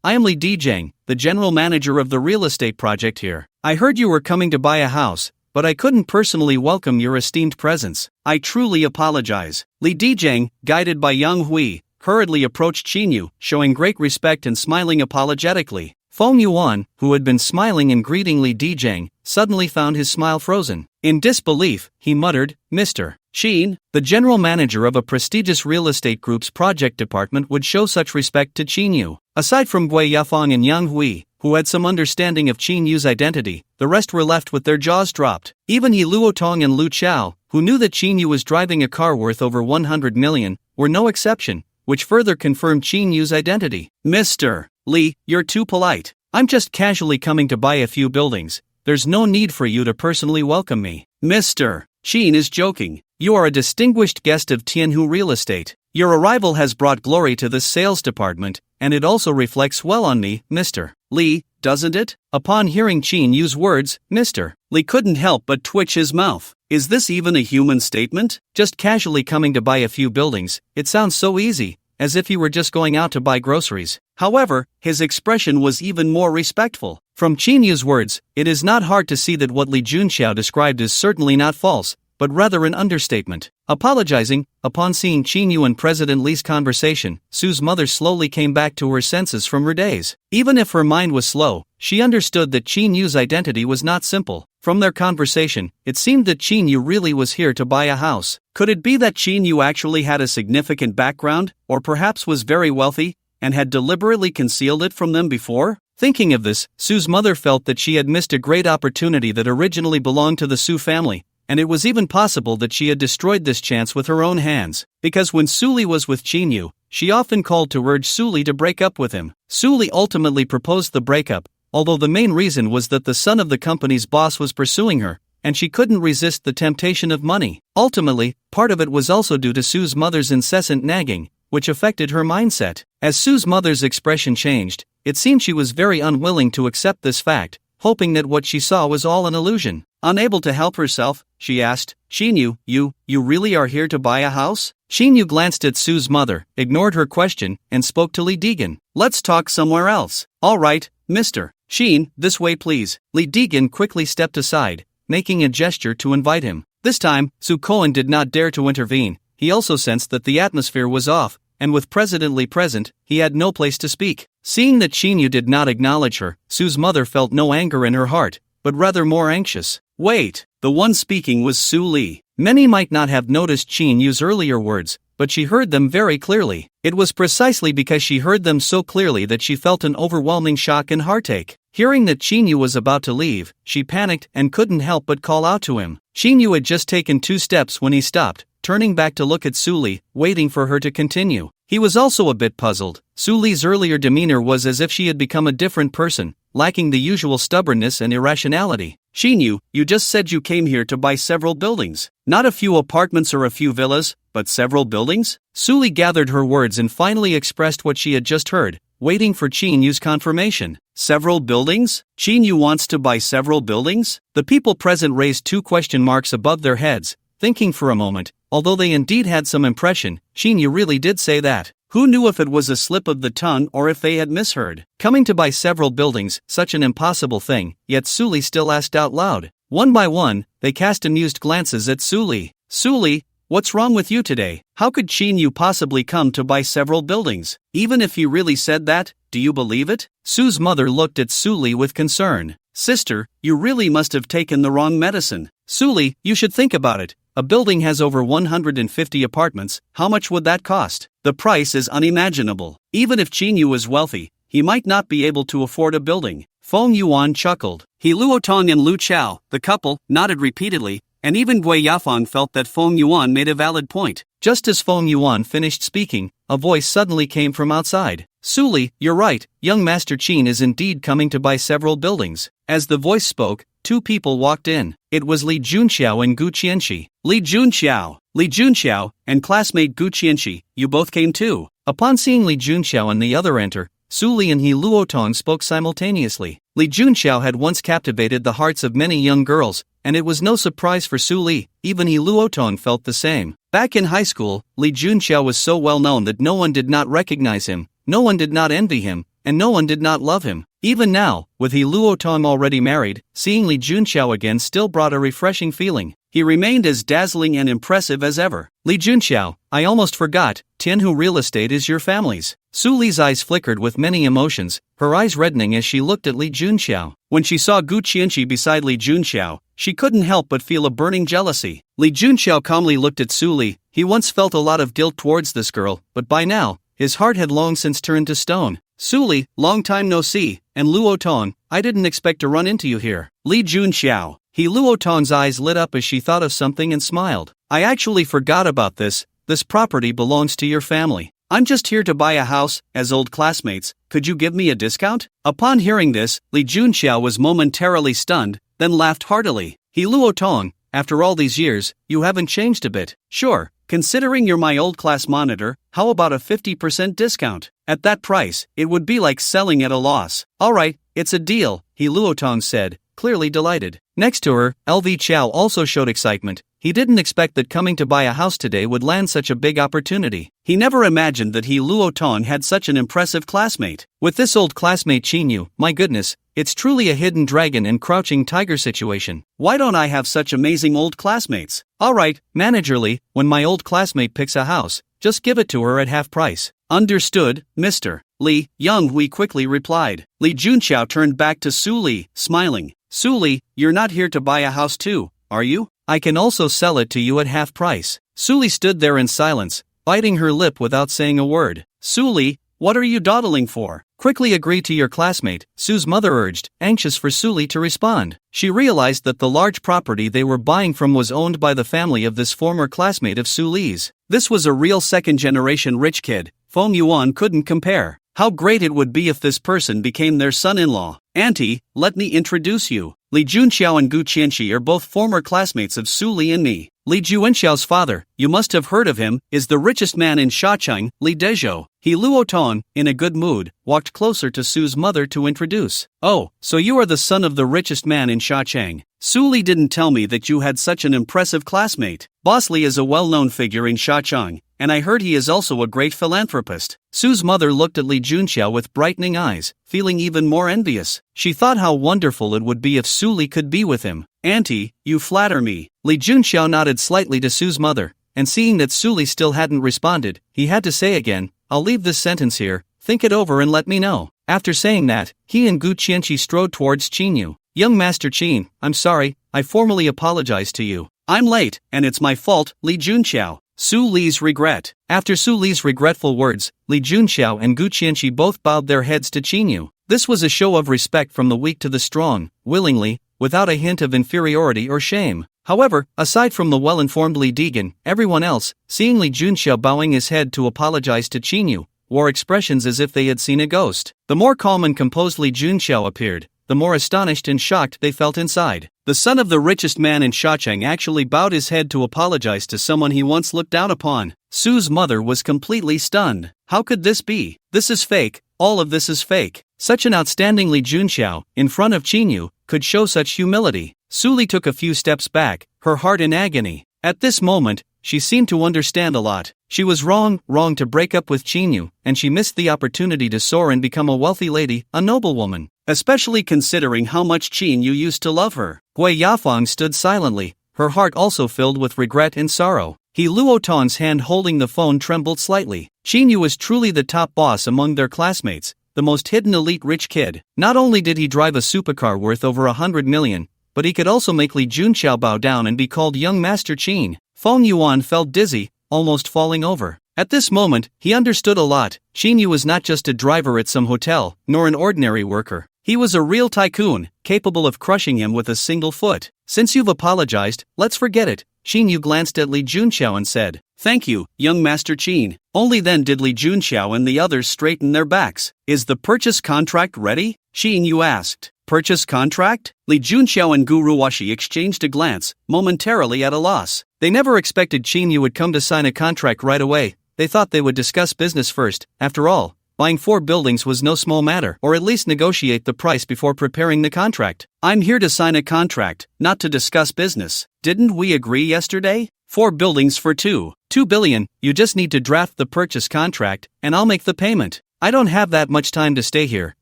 I am Li Dijang, the general manager of the real estate project here. I heard you were coming to buy a house, but I couldn't personally welcome your esteemed presence. I truly apologize." Li Dijang, guided by Yang Hui, hurriedly approached Chin Yu, showing great respect and smiling apologetically. Feng Yuan, who had been smiling and greeting Li Dijang, suddenly found his smile frozen. In disbelief, he muttered, "Mr. Qin, the general manager of a prestigious real estate group's project department would show such respect to Chin Yu." Aside from Gui Yafang and Yang Hui, who had some understanding of Chin Yu's identity, the rest were left with their jaws dropped. Even Yi Luotong and Lu Chao, who knew that Chin Yu was driving a car worth over 100 million, were no exception, which further confirmed Chin Yu's identity. "Mr. Li, you're too polite. I'm just casually coming to buy a few buildings. There's no need for you to personally welcome me." Mr. Qin is joking. "You are a distinguished guest of Tianhu Real Estate. Your arrival has brought glory to this sales department, and it also reflects well on me, Mr. Li, doesn't it?" Upon hearing Qin use words, Mr. Li couldn't help but twitch his mouth. Is this even a human statement? Just casually coming to buy a few buildings, it sounds so easy, as if he were just going out to buy groceries. However, his expression was even more respectful. From Qin Yu's words, it is not hard to see that what Li Junxiao described is certainly not false, but rather an understatement. Apologizing, upon seeing Qin Yu and President Li's conversation, Su's mother slowly came back to her senses from her daze. Even if her mind was slow, she understood that Qin Yu's identity was not simple. From their conversation, it seemed that Qin Yu really was here to buy a house. Could it be that Qin Yu actually had a significant background, or perhaps was very wealthy, and had deliberately concealed it from them before? Thinking of this, Su's mother felt that she had missed a great opportunity that originally belonged to the Su family, and it was even possible that she had destroyed this chance with her own hands. Because when Suli was with Qin Yu, she often called to urge Suli to break up with him. Suli ultimately proposed the breakup, although the main reason was that the son of the company's boss was pursuing her, and she couldn't resist the temptation of money. Ultimately, part of it was also due to Su's mother's incessant nagging, which affected her mindset. As Su's mother's expression changed, it seemed she was very unwilling to accept this fact, hoping that what she saw was all an illusion. Unable to help herself, she asked, "Shinyu, you really are here to buy a house?" Shinyu glanced at Sue's mother, ignored her question, and spoke to Lee Deegan. "Let's talk somewhere else." "All right, Mr. Shin, this way please." Lee Deegan quickly stepped aside, making a gesture to invite him. This time, Sue Cohen did not dare to intervene. He also sensed that the atmosphere was off, and with President Lee present, he had no place to speak. Seeing that Shinyu did not acknowledge her, Sue's mother felt no anger in her heart, but rather more anxious. Wait, the one speaking was Sue Lee. Many might not have noticed Shinyu's earlier words, but she heard them very clearly. It was precisely because she heard them so clearly that she felt an overwhelming shock and heartache. Hearing that Shinyu was about to leave, she panicked and couldn't help but call out to him. Shinyu had just taken 2 steps when he stopped, turning back to look at Sue Lee, waiting for her to continue. He was also a bit puzzled. Sue Lee's earlier demeanor was as if she had become a different person, lacking the usual stubbornness and irrationality. "Shinyu, you just said you came here to buy several buildings. Not a few apartments or a few villas, but several buildings?" Sue Lee gathered her words and finally expressed what she had just heard, waiting for Shinyu's confirmation. "Several buildings? Shinyu wants to buy several buildings?" The people present raised 2 question marks above their heads, thinking for a moment. Although they indeed had some impression, Shinyu really did say that. Who knew if it was a slip of the tongue or if they had misheard? Coming to buy several buildings, such an impossible thing, yet Sue Lee still asked out loud. One by one, they cast amused glances at Sue Lee. "Sue Lee, what's wrong with you today? How could Shinyu possibly come to buy several buildings? Even if he really said that, do you believe it?" Sue's mother looked at Sue Lee with concern. "Sister, you really must have taken the wrong medicine. Sue Lee, you should think about it. A building has over 150 apartments, how much would that cost? The price is unimaginable. Even if Shinyu was wealthy, he might not be able to afford a building." Feng Yuan chuckled. He Luotong and Lu Chao, the couple, nodded repeatedly, and even Gui Yafang felt that Feng Yuan made a valid point. Just as Feng Yuan finished speaking, a voice suddenly came from outside. "Sue Lee, you're right, young Master Qin is indeed coming to buy several buildings." As the voice spoke, 2 people walked in. It was Li Junxiao and Gu Qianxi. Li Junxiao, and classmate Gu Qianxi, you both came too. Upon seeing Li Junxiao and the other enter, Sue Lee and He Luotong spoke simultaneously. Li Junxiao had once captivated the hearts of many young girls, and it was no surprise for Sue Lee, even He Luotong felt the same. Back in high school, Li Junxiao was so well known that no one did not recognize him, no one did not envy him, and no one did not love him. Even now, with He Luotong already married, seeing Li Junxiao again still brought a refreshing feeling. He remained as dazzling and impressive as ever. "Li Junxiao, I almost forgot, Tianhu Real Estate is your family's." Sue Lee's eyes flickered with many emotions, her eyes reddening as she looked at Li Junxiao. When she saw Gu Qianxi beside Li Junxiao, she couldn't help but feel a burning jealousy. Li Junxiao calmly looked at Sue Lee. He once felt a lot of guilt towards this girl, but by now, his heart had long since turned to stone. "Sue Lee, long time no see, and Luotong, I didn't expect to run into you here." Li Junxiao. He Luotong's eyes lit up as she thought of something and smiled. "I actually forgot about this property belongs to your family. I'm just here to buy a house, as old classmates, could you give me a discount?" Upon hearing this, Li Junxiao was momentarily stunned, then laughed heartily. "He Luotong, after all these years, you haven't changed a bit." "Sure, considering you're my old class monitor, how about a 50% discount? At that price, it would be like selling at a loss." "Alright, it's a deal," He Luotong said, clearly delighted. Next to her, LV Chow also showed excitement. He didn't expect that coming to buy a house today would land such a big opportunity. He never imagined that He Luotong had such an impressive classmate. With this old classmate Chinyu, my goodness, it's truly a hidden dragon and crouching tiger situation. Why don't I have such amazing old classmates? Alright, Manager Lee, when my old classmate picks a house, just give it to her at half price. Understood, Mr. Lee, Young Hui quickly replied. Li Junxiao turned back to Su Li, smiling. Su Li, you're not here to buy a house too, are you? I can also sell it to you at half price. Su Li stood there in silence, biting her lip without saying a word. Su Li, what are you dawdling for? Quickly agree to your classmate, Su's mother urged, anxious for Su Li to respond. She realized that the large property they were buying from was owned by the family of this former classmate of Su Li's. This was a real second-generation rich kid. Feng Yuan couldn't compare. How great it would be if this person became their son-in-law. Auntie, let me introduce you. Li Junxiao and Gu Qianxi are both former classmates of Su Li and me. Li Juanxiao's father, you must have heard of him, is the richest man in Shacheng, Li Dezhou. He Luoton, in a good mood, walked closer to Su's mother to introduce. Oh, so you are the son of the richest man in Shacheng. Su Li didn't tell me that you had such an impressive classmate. Boss Li is a well-known figure in Shacheng, and I heard he is also a great philanthropist. Su's mother looked at Li Junxiao with brightening eyes, feeling even more envious. She thought how wonderful it would be if Su Li could be with him. Auntie, you flatter me. Li Junxiao nodded slightly to Su's mother, and seeing that Su Li still hadn't responded, he had to say again, I'll leave this sentence here, think it over and let me know. After saying that, he and Gu Qianxi strode towards Qinyu. Young Master Qin, I'm sorry, I formally apologize to you. I'm late, and it's my fault, Li Junxiao. Su Li's regret. After Su Li's regretful words, Li Junxiao and Gu Qianxi both bowed their heads to Qinyu. This was a show of respect from the weak to the strong, willingly, without a hint of inferiority or shame. However, aside from the well-informed Li Degan, everyone else, seeing Li Junxiao bowing his head to apologize to Qinyu, wore expressions as if they had seen a ghost. The more calm and composed Li Junxiao appeared, the more astonished and shocked they felt inside. The son of the richest man in Shacheng actually bowed his head to apologize to someone he once looked down upon. Su's mother was completely stunned. How could this be? This is fake, all of this is fake. Such an outstanding Li Junxiao, in front of Qinyu, could show such humility. Su Li took a few steps back, her heart in agony. At this moment, she seemed to understand a lot. She was wrong to break up with Qinyu, and she missed the opportunity to soar and become a wealthy lady, a noblewoman. Especially considering how much Qinyu used to love her. Gui Yafang stood silently, her heart also filled with regret and sorrow. He Luoton's hand holding the phone trembled slightly. Qinyu was truly the top boss among their classmates, the most hidden elite rich kid. Not only did he drive a supercar worth over 100 million, but he could also make Li Junxiao bow down and be called Young Master Qin. Feng Yuan felt dizzy, almost falling over. At this moment, he understood a lot. Qinyu was not just a driver at some hotel, nor an ordinary worker. He was a real tycoon, capable of crushing him with a single foot. Since you've apologized, let's forget it. Qinyu glanced at Li Junxiao and said, Thank you, young Master Qin. Only then did Li Junxiao and the others straighten their backs. Is the purchase contract ready? Qinyu asked. Purchase contract? Li Junxiao and Gu Ruoshi exchanged a glance, momentarily at a loss. They never expected Qinyu would come to sign a contract right away. They thought they would discuss business first. After all, buying 4 buildings was no small matter, or at least negotiate the price before preparing the contract. I'm here to sign a contract, not to discuss business. Didn't we agree yesterday? 4 buildings for 2 billion, you just need to draft the purchase contract, and I'll make the payment. I don't have that much time to stay here,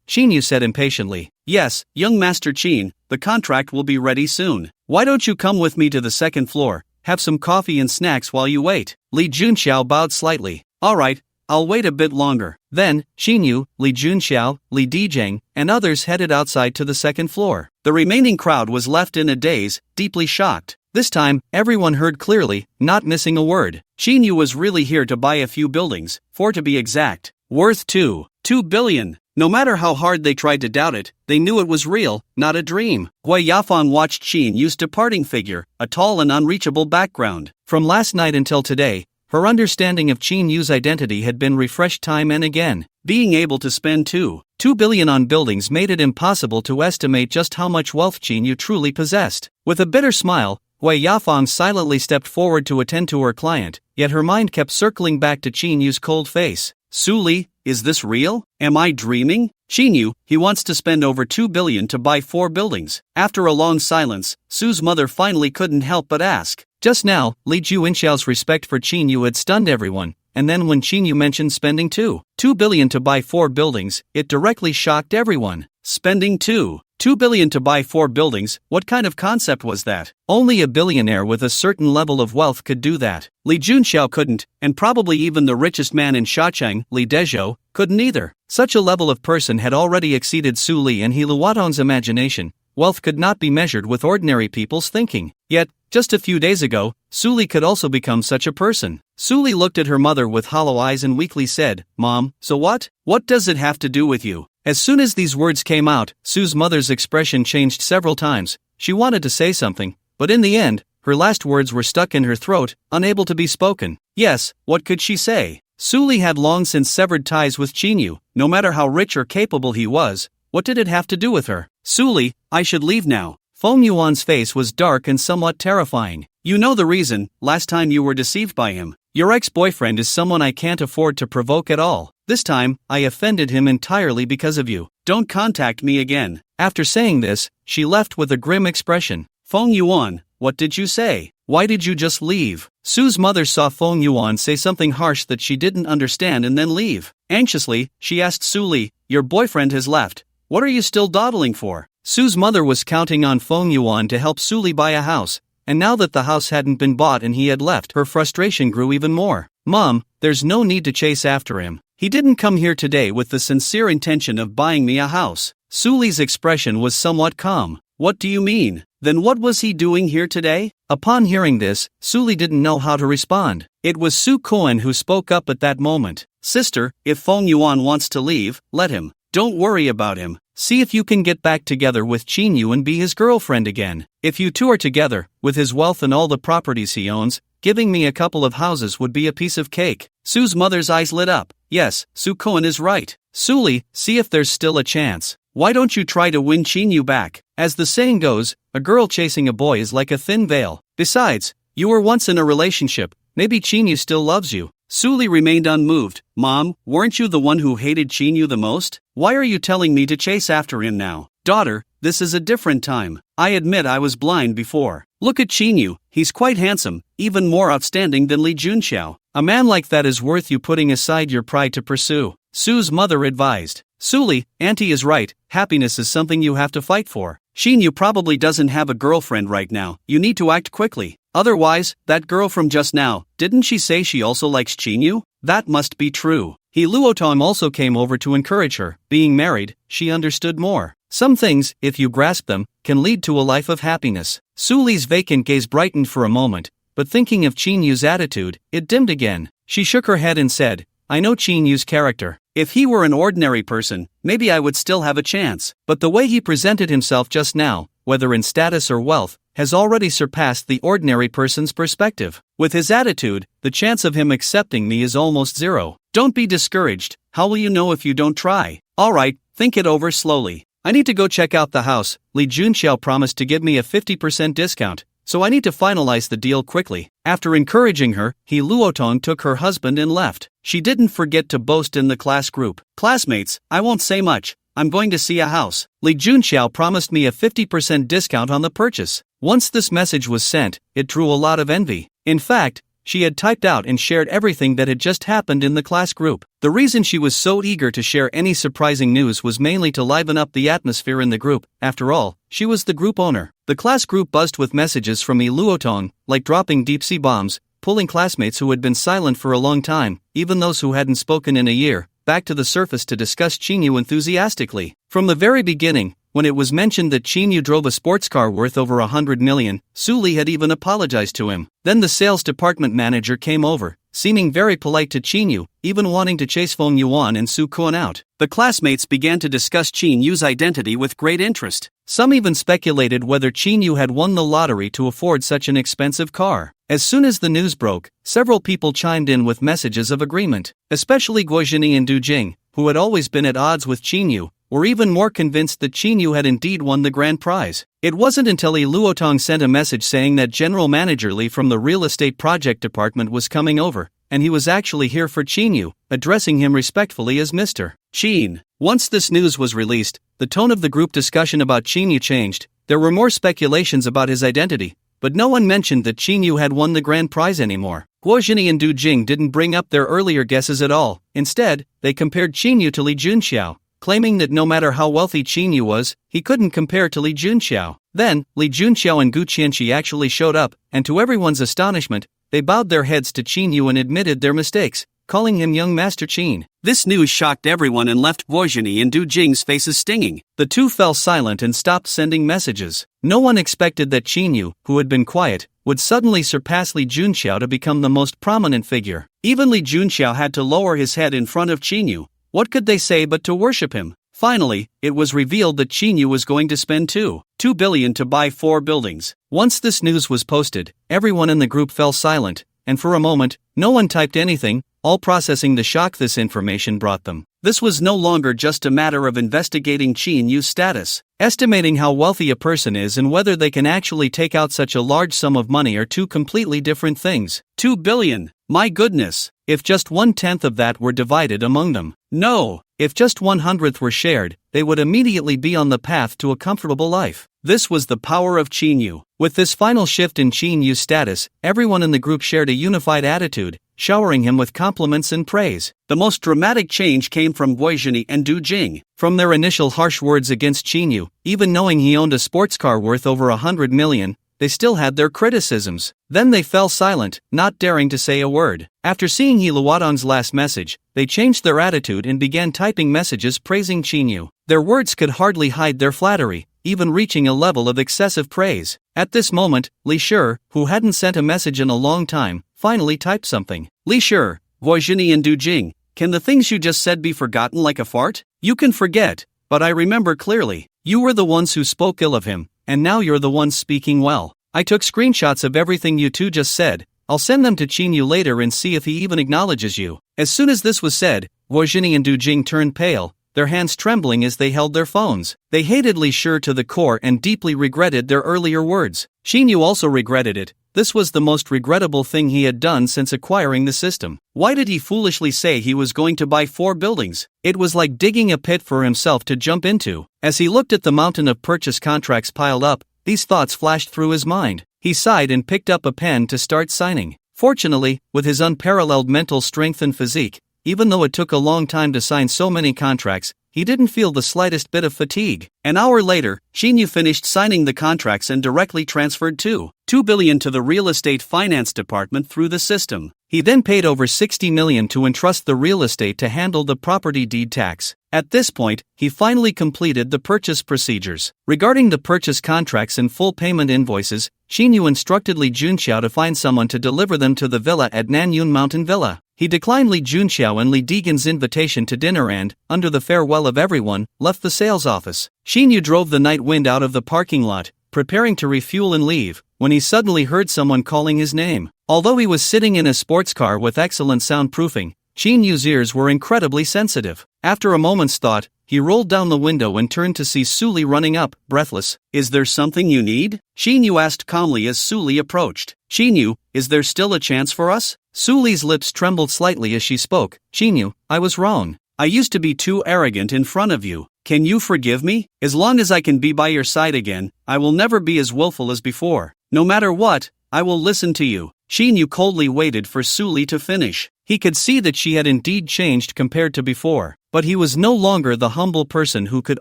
Qinyu said impatiently. Yes, young Master Qin, the contract will be ready soon. Why don't you come with me to the second floor, have some coffee and snacks while you wait? Li Junxiao bowed slightly. Alright, I'll wait a bit longer. Then, Qinyu, Li Junxiao, Li Dezheng, and others headed outside to the second floor. The remaining crowd was left in a daze, deeply shocked. This time, everyone heard clearly, not missing a word. Qinyu was really here to buy a few buildings, 4 to be exact, worth 2 billion. No matter how hard they tried to doubt it, they knew it was real, not a dream. Gui Yafang watched Qinyu's departing figure, a tall and unreachable background. From last night until today, her understanding of Qinyu's identity had been refreshed time and again. Being able to spend 2 billion on buildings made it impossible to estimate just how much wealth Qinyu truly possessed. With a bitter smile, Gui Yafang silently stepped forward to attend to her client, yet her mind kept circling back to Qinyu's cold face. Su Li, is this real? Am I dreaming? Qinyu, he wants to spend over 2 billion to buy 4 buildings. After a long silence, Su's mother finally couldn't help but ask. Just now, Li Junxiao's respect for Qinyu had stunned everyone, and then when Qinyu mentioned spending 2 billion to buy 4 buildings, it directly shocked everyone. Spending 2 billion to buy 4 buildings, what kind of concept was that? Only a billionaire with a certain level of wealth could do that. Li Junxiao couldn't, and probably even the richest man in Shacheng, Li Dezhou, couldn't either. Such a level of person had already exceeded Su Li and He Luoton's imagination. Wealth could not be measured with ordinary people's thinking. Yet, just a few days ago, Su Li could also become such a person. Su Li looked at her mother with hollow eyes and weakly said, Mom, so what? What does it have to do with you? As soon as these words came out, Su's mother's expression changed several times. She wanted to say something, but in the end, her last words were stuck in her throat, unable to be spoken. Yes, what could she say? Su Li had long since severed ties with Qinyu. No matter how rich or capable he was, what did it have to do with her? Suli, I should leave now. Feng Yuan's face was dark and somewhat terrifying. You know the reason, last time you were deceived by him. Your ex-boyfriend is someone I can't afford to provoke at all. This time, I offended him entirely because of you. Don't contact me again. After saying this, she left with a grim expression. Feng Yuan, what did you say? Why did you just leave? Su's mother saw Feng Yuan say something harsh that she didn't understand and then leave. Anxiously, she asked Suli, your boyfriend has left. What are you still dawdling for? Su's mother was counting on Feng Yuan to help Suli buy a house, and now that the house hadn't been bought and he had left, her frustration grew even more. Mom, there's no need to chase after him. He didn't come here today with the sincere intention of buying me a house. Suli's expression was somewhat calm. What do you mean? Then what was he doing here today? Upon hearing this, Suli didn't know how to respond. It was Su Koen who spoke up at that moment. Sister, if Feng Yuan wants to leave, let him. Don't worry about him. See if you can get back together with Qinyu and be his girlfriend again. If you two are together, with his wealth and all the properties he owns, giving me a couple of houses would be a piece of cake. Su's mother's eyes lit up. Yes, Su Koen is right. Suli, see if there's still a chance. Why don't you try to win Qinyu back? As the saying goes, a girl chasing a boy is like a thin veil. Besides, you were once in a relationship. Maybe Qinyu still loves you. Suli remained unmoved. Mom, weren't you the one who hated Qinyu the most? Why are you telling me to chase after him now? Daughter, this is a different time. I admit I was blind before. Look at Qinyu, he's quite handsome, even more outstanding than Li Junxiao. A man like that is worth you putting aside your pride to pursue. Su's mother advised. Suli, Auntie is right, happiness is something you have to fight for. Qinyu probably doesn't have a girlfriend right now, you need to act quickly. Otherwise, that girl from just now, didn't she say she also likes Qinyu? That must be true. He Luotong also came over to encourage her. Being married, she understood more. Some things, if you grasp them, can lead to a life of happiness. Suli's vacant gaze brightened for a moment, but thinking of Qinyu's attitude, it dimmed again. She shook her head and said, I know Qinyu's character. If he were an ordinary person, maybe I would still have a chance. But the way he presented himself just now, whether in status or wealth, has already surpassed the ordinary person's perspective. With his attitude, the chance of him accepting me is almost zero. Don't be discouraged. How will you know if you don't try? Alright, think it over slowly. I need to go check out the house. Li Junxiao promised to give me a 50% discount, so I need to finalize the deal quickly. After encouraging her, He Luotong took her husband and left. She didn't forget to boast in the class group. Classmates, I won't say much. I'm going to see a house. Li Junxiao promised me a 50% discount on the purchase. Once this message was sent, it drew a lot of envy. In fact, she had typed out and shared everything that had just happened in the class group. The reason she was so eager to share any surprising news was mainly to liven up the atmosphere in the group. After all, she was the group owner. The class group buzzed with messages from He Luotong, like dropping deep-sea bombs, pulling classmates who had been silent for a long time, even those who hadn't spoken in a year, back to the surface to discuss Qinyu enthusiastically. From the very beginning, when it was mentioned that Qinyu drove a sports car worth over 100 million, Suli had even apologized to him. Then the sales department manager came over, seeming very polite to Qinyu, even wanting to chase Feng Yuan and Su Kuan out. The classmates began to discuss Qinyu's identity with great interest. Some even speculated whether Qinyu had won the lottery to afford such an expensive car. As soon as the news broke, several people chimed in with messages of agreement, especially Guozhini and Du Jing, who had always been at odds with Qinyu, were even more convinced that Qinyu had indeed won the grand prize. It wasn't until He Luotong sent a message saying that General Manager Li from the Real Estate Project Department was coming over, and he was actually here for Qinyu, addressing him respectfully as Mr. Qin. Once this news was released, the tone of the group discussion about Qinyu changed. There were more speculations about his identity, but no one mentioned that Qinyu had won the grand prize anymore. Guozhini and Du Jing didn't bring up their earlier guesses at all. Instead, they compared Qinyu to Li Junxiao, claiming that no matter how wealthy Qinyu was, he couldn't compare to Li Junxiao. Then, Li Junxiao and Gu Qianqi actually showed up, and to everyone's astonishment, they bowed their heads to Qinyu and admitted their mistakes, calling him young Master Qin. This news shocked everyone and left Guozhini and Du Jing's faces stinging. The two fell silent and stopped sending messages. No one expected that Qinyu, who had been quiet, would suddenly surpass Li Junxiao to become the most prominent figure. Even Li Junxiao had to lower his head in front of Qinyu. What could they say but to worship him? Finally, it was revealed that Qinyu was going to spend 2 billion to buy 4 buildings. Once this news was posted, everyone in the group fell silent, and for a moment, no one typed anything. all processing the shock this information brought them. This was no longer just a matter of investigating Qin Yu's status. Estimating how wealthy a person is and whether they can actually take out such a large sum of money are two completely different things. 2 billion. My goodness. If just 1/10 of that were divided among them. No. If just 1/100th were shared, they would immediately be on the path to a comfortable life. This was the power of Qin Yu. With this final shift in Qin Yu's status, everyone in the group shared a unified attitude, showering him with compliments and praise. The most dramatic change came from Guizhini and Du Jing. From their initial harsh words against Qin Yu, even knowing he owned a sports car worth over 100 million, they still had their criticisms. Then they fell silent, not daring to say a word. After seeing He Luodong's last message, they changed their attitude and began typing messages praising Qin Yu. Their words could hardly hide their flattery, even reaching a level of excessive praise. At this moment, Li Shi, who hadn't sent a message in a long time, finally typed something. Li Shi, Guizhini and Du Jing, can the things you just said be forgotten like a fart? You can forget, but I remember clearly. You were the ones who spoke ill of him, and now you're the ones speaking well. I took screenshots of everything you two just said. I'll send them to Qin Yu later and see if he even acknowledges you. As soon as this was said, Guizhini and Du Jing turned pale, their hands trembling as they held their phones. They hated Li Shi to the core and deeply regretted their earlier words. Qin Yu also regretted it. This was the most regrettable thing he had done since acquiring the system. Why did he foolishly say he was going to buy 4 buildings? It was like digging a pit for himself to jump into. As he looked at the mountain of purchase contracts piled up, these thoughts flashed through his mind. He sighed and picked up a pen to start signing. Fortunately, with his unparalleled mental strength and physique, even though it took a long time to sign so many contracts, he didn't feel the slightest bit of fatigue. An hour later, Qin Yu finished signing the contracts and directly transferred 2 billion to the real estate finance department through the system. He then paid over 60 million to entrust the real estate to handle the property deed tax. At this point, he finally completed the purchase procedures. Regarding the purchase contracts and full payment invoices, Qin Yu instructed Li Junxiao to find someone to deliver them to the villa at Nanyun Mountain Villa. He declined Li Junxiao and Li Degan's invitation to dinner and, under the farewell of everyone, left the sales office. Qin Yu drove the night wind out of the parking lot, preparing to refuel and leave, when he suddenly heard someone calling his name. Although he was sitting in a sports car with excellent soundproofing, Qin Yu's ears were incredibly sensitive. After a moment's thought, he rolled down the window and turned to see Suli running up, breathless. Is there something you need? Qin Yu asked calmly as Suli approached. Qin Yu, is there still a chance for us? Suli's lips trembled slightly as she spoke. Qin Yu, I was wrong. I used to be too arrogant in front of you. Can you forgive me? As long as I can be by your side again, I will never be as willful as before. No matter what, I will listen to you. Qin Yu coldly waited for Suli to finish. He could see that she had indeed changed compared to before, but he was no longer the humble person who could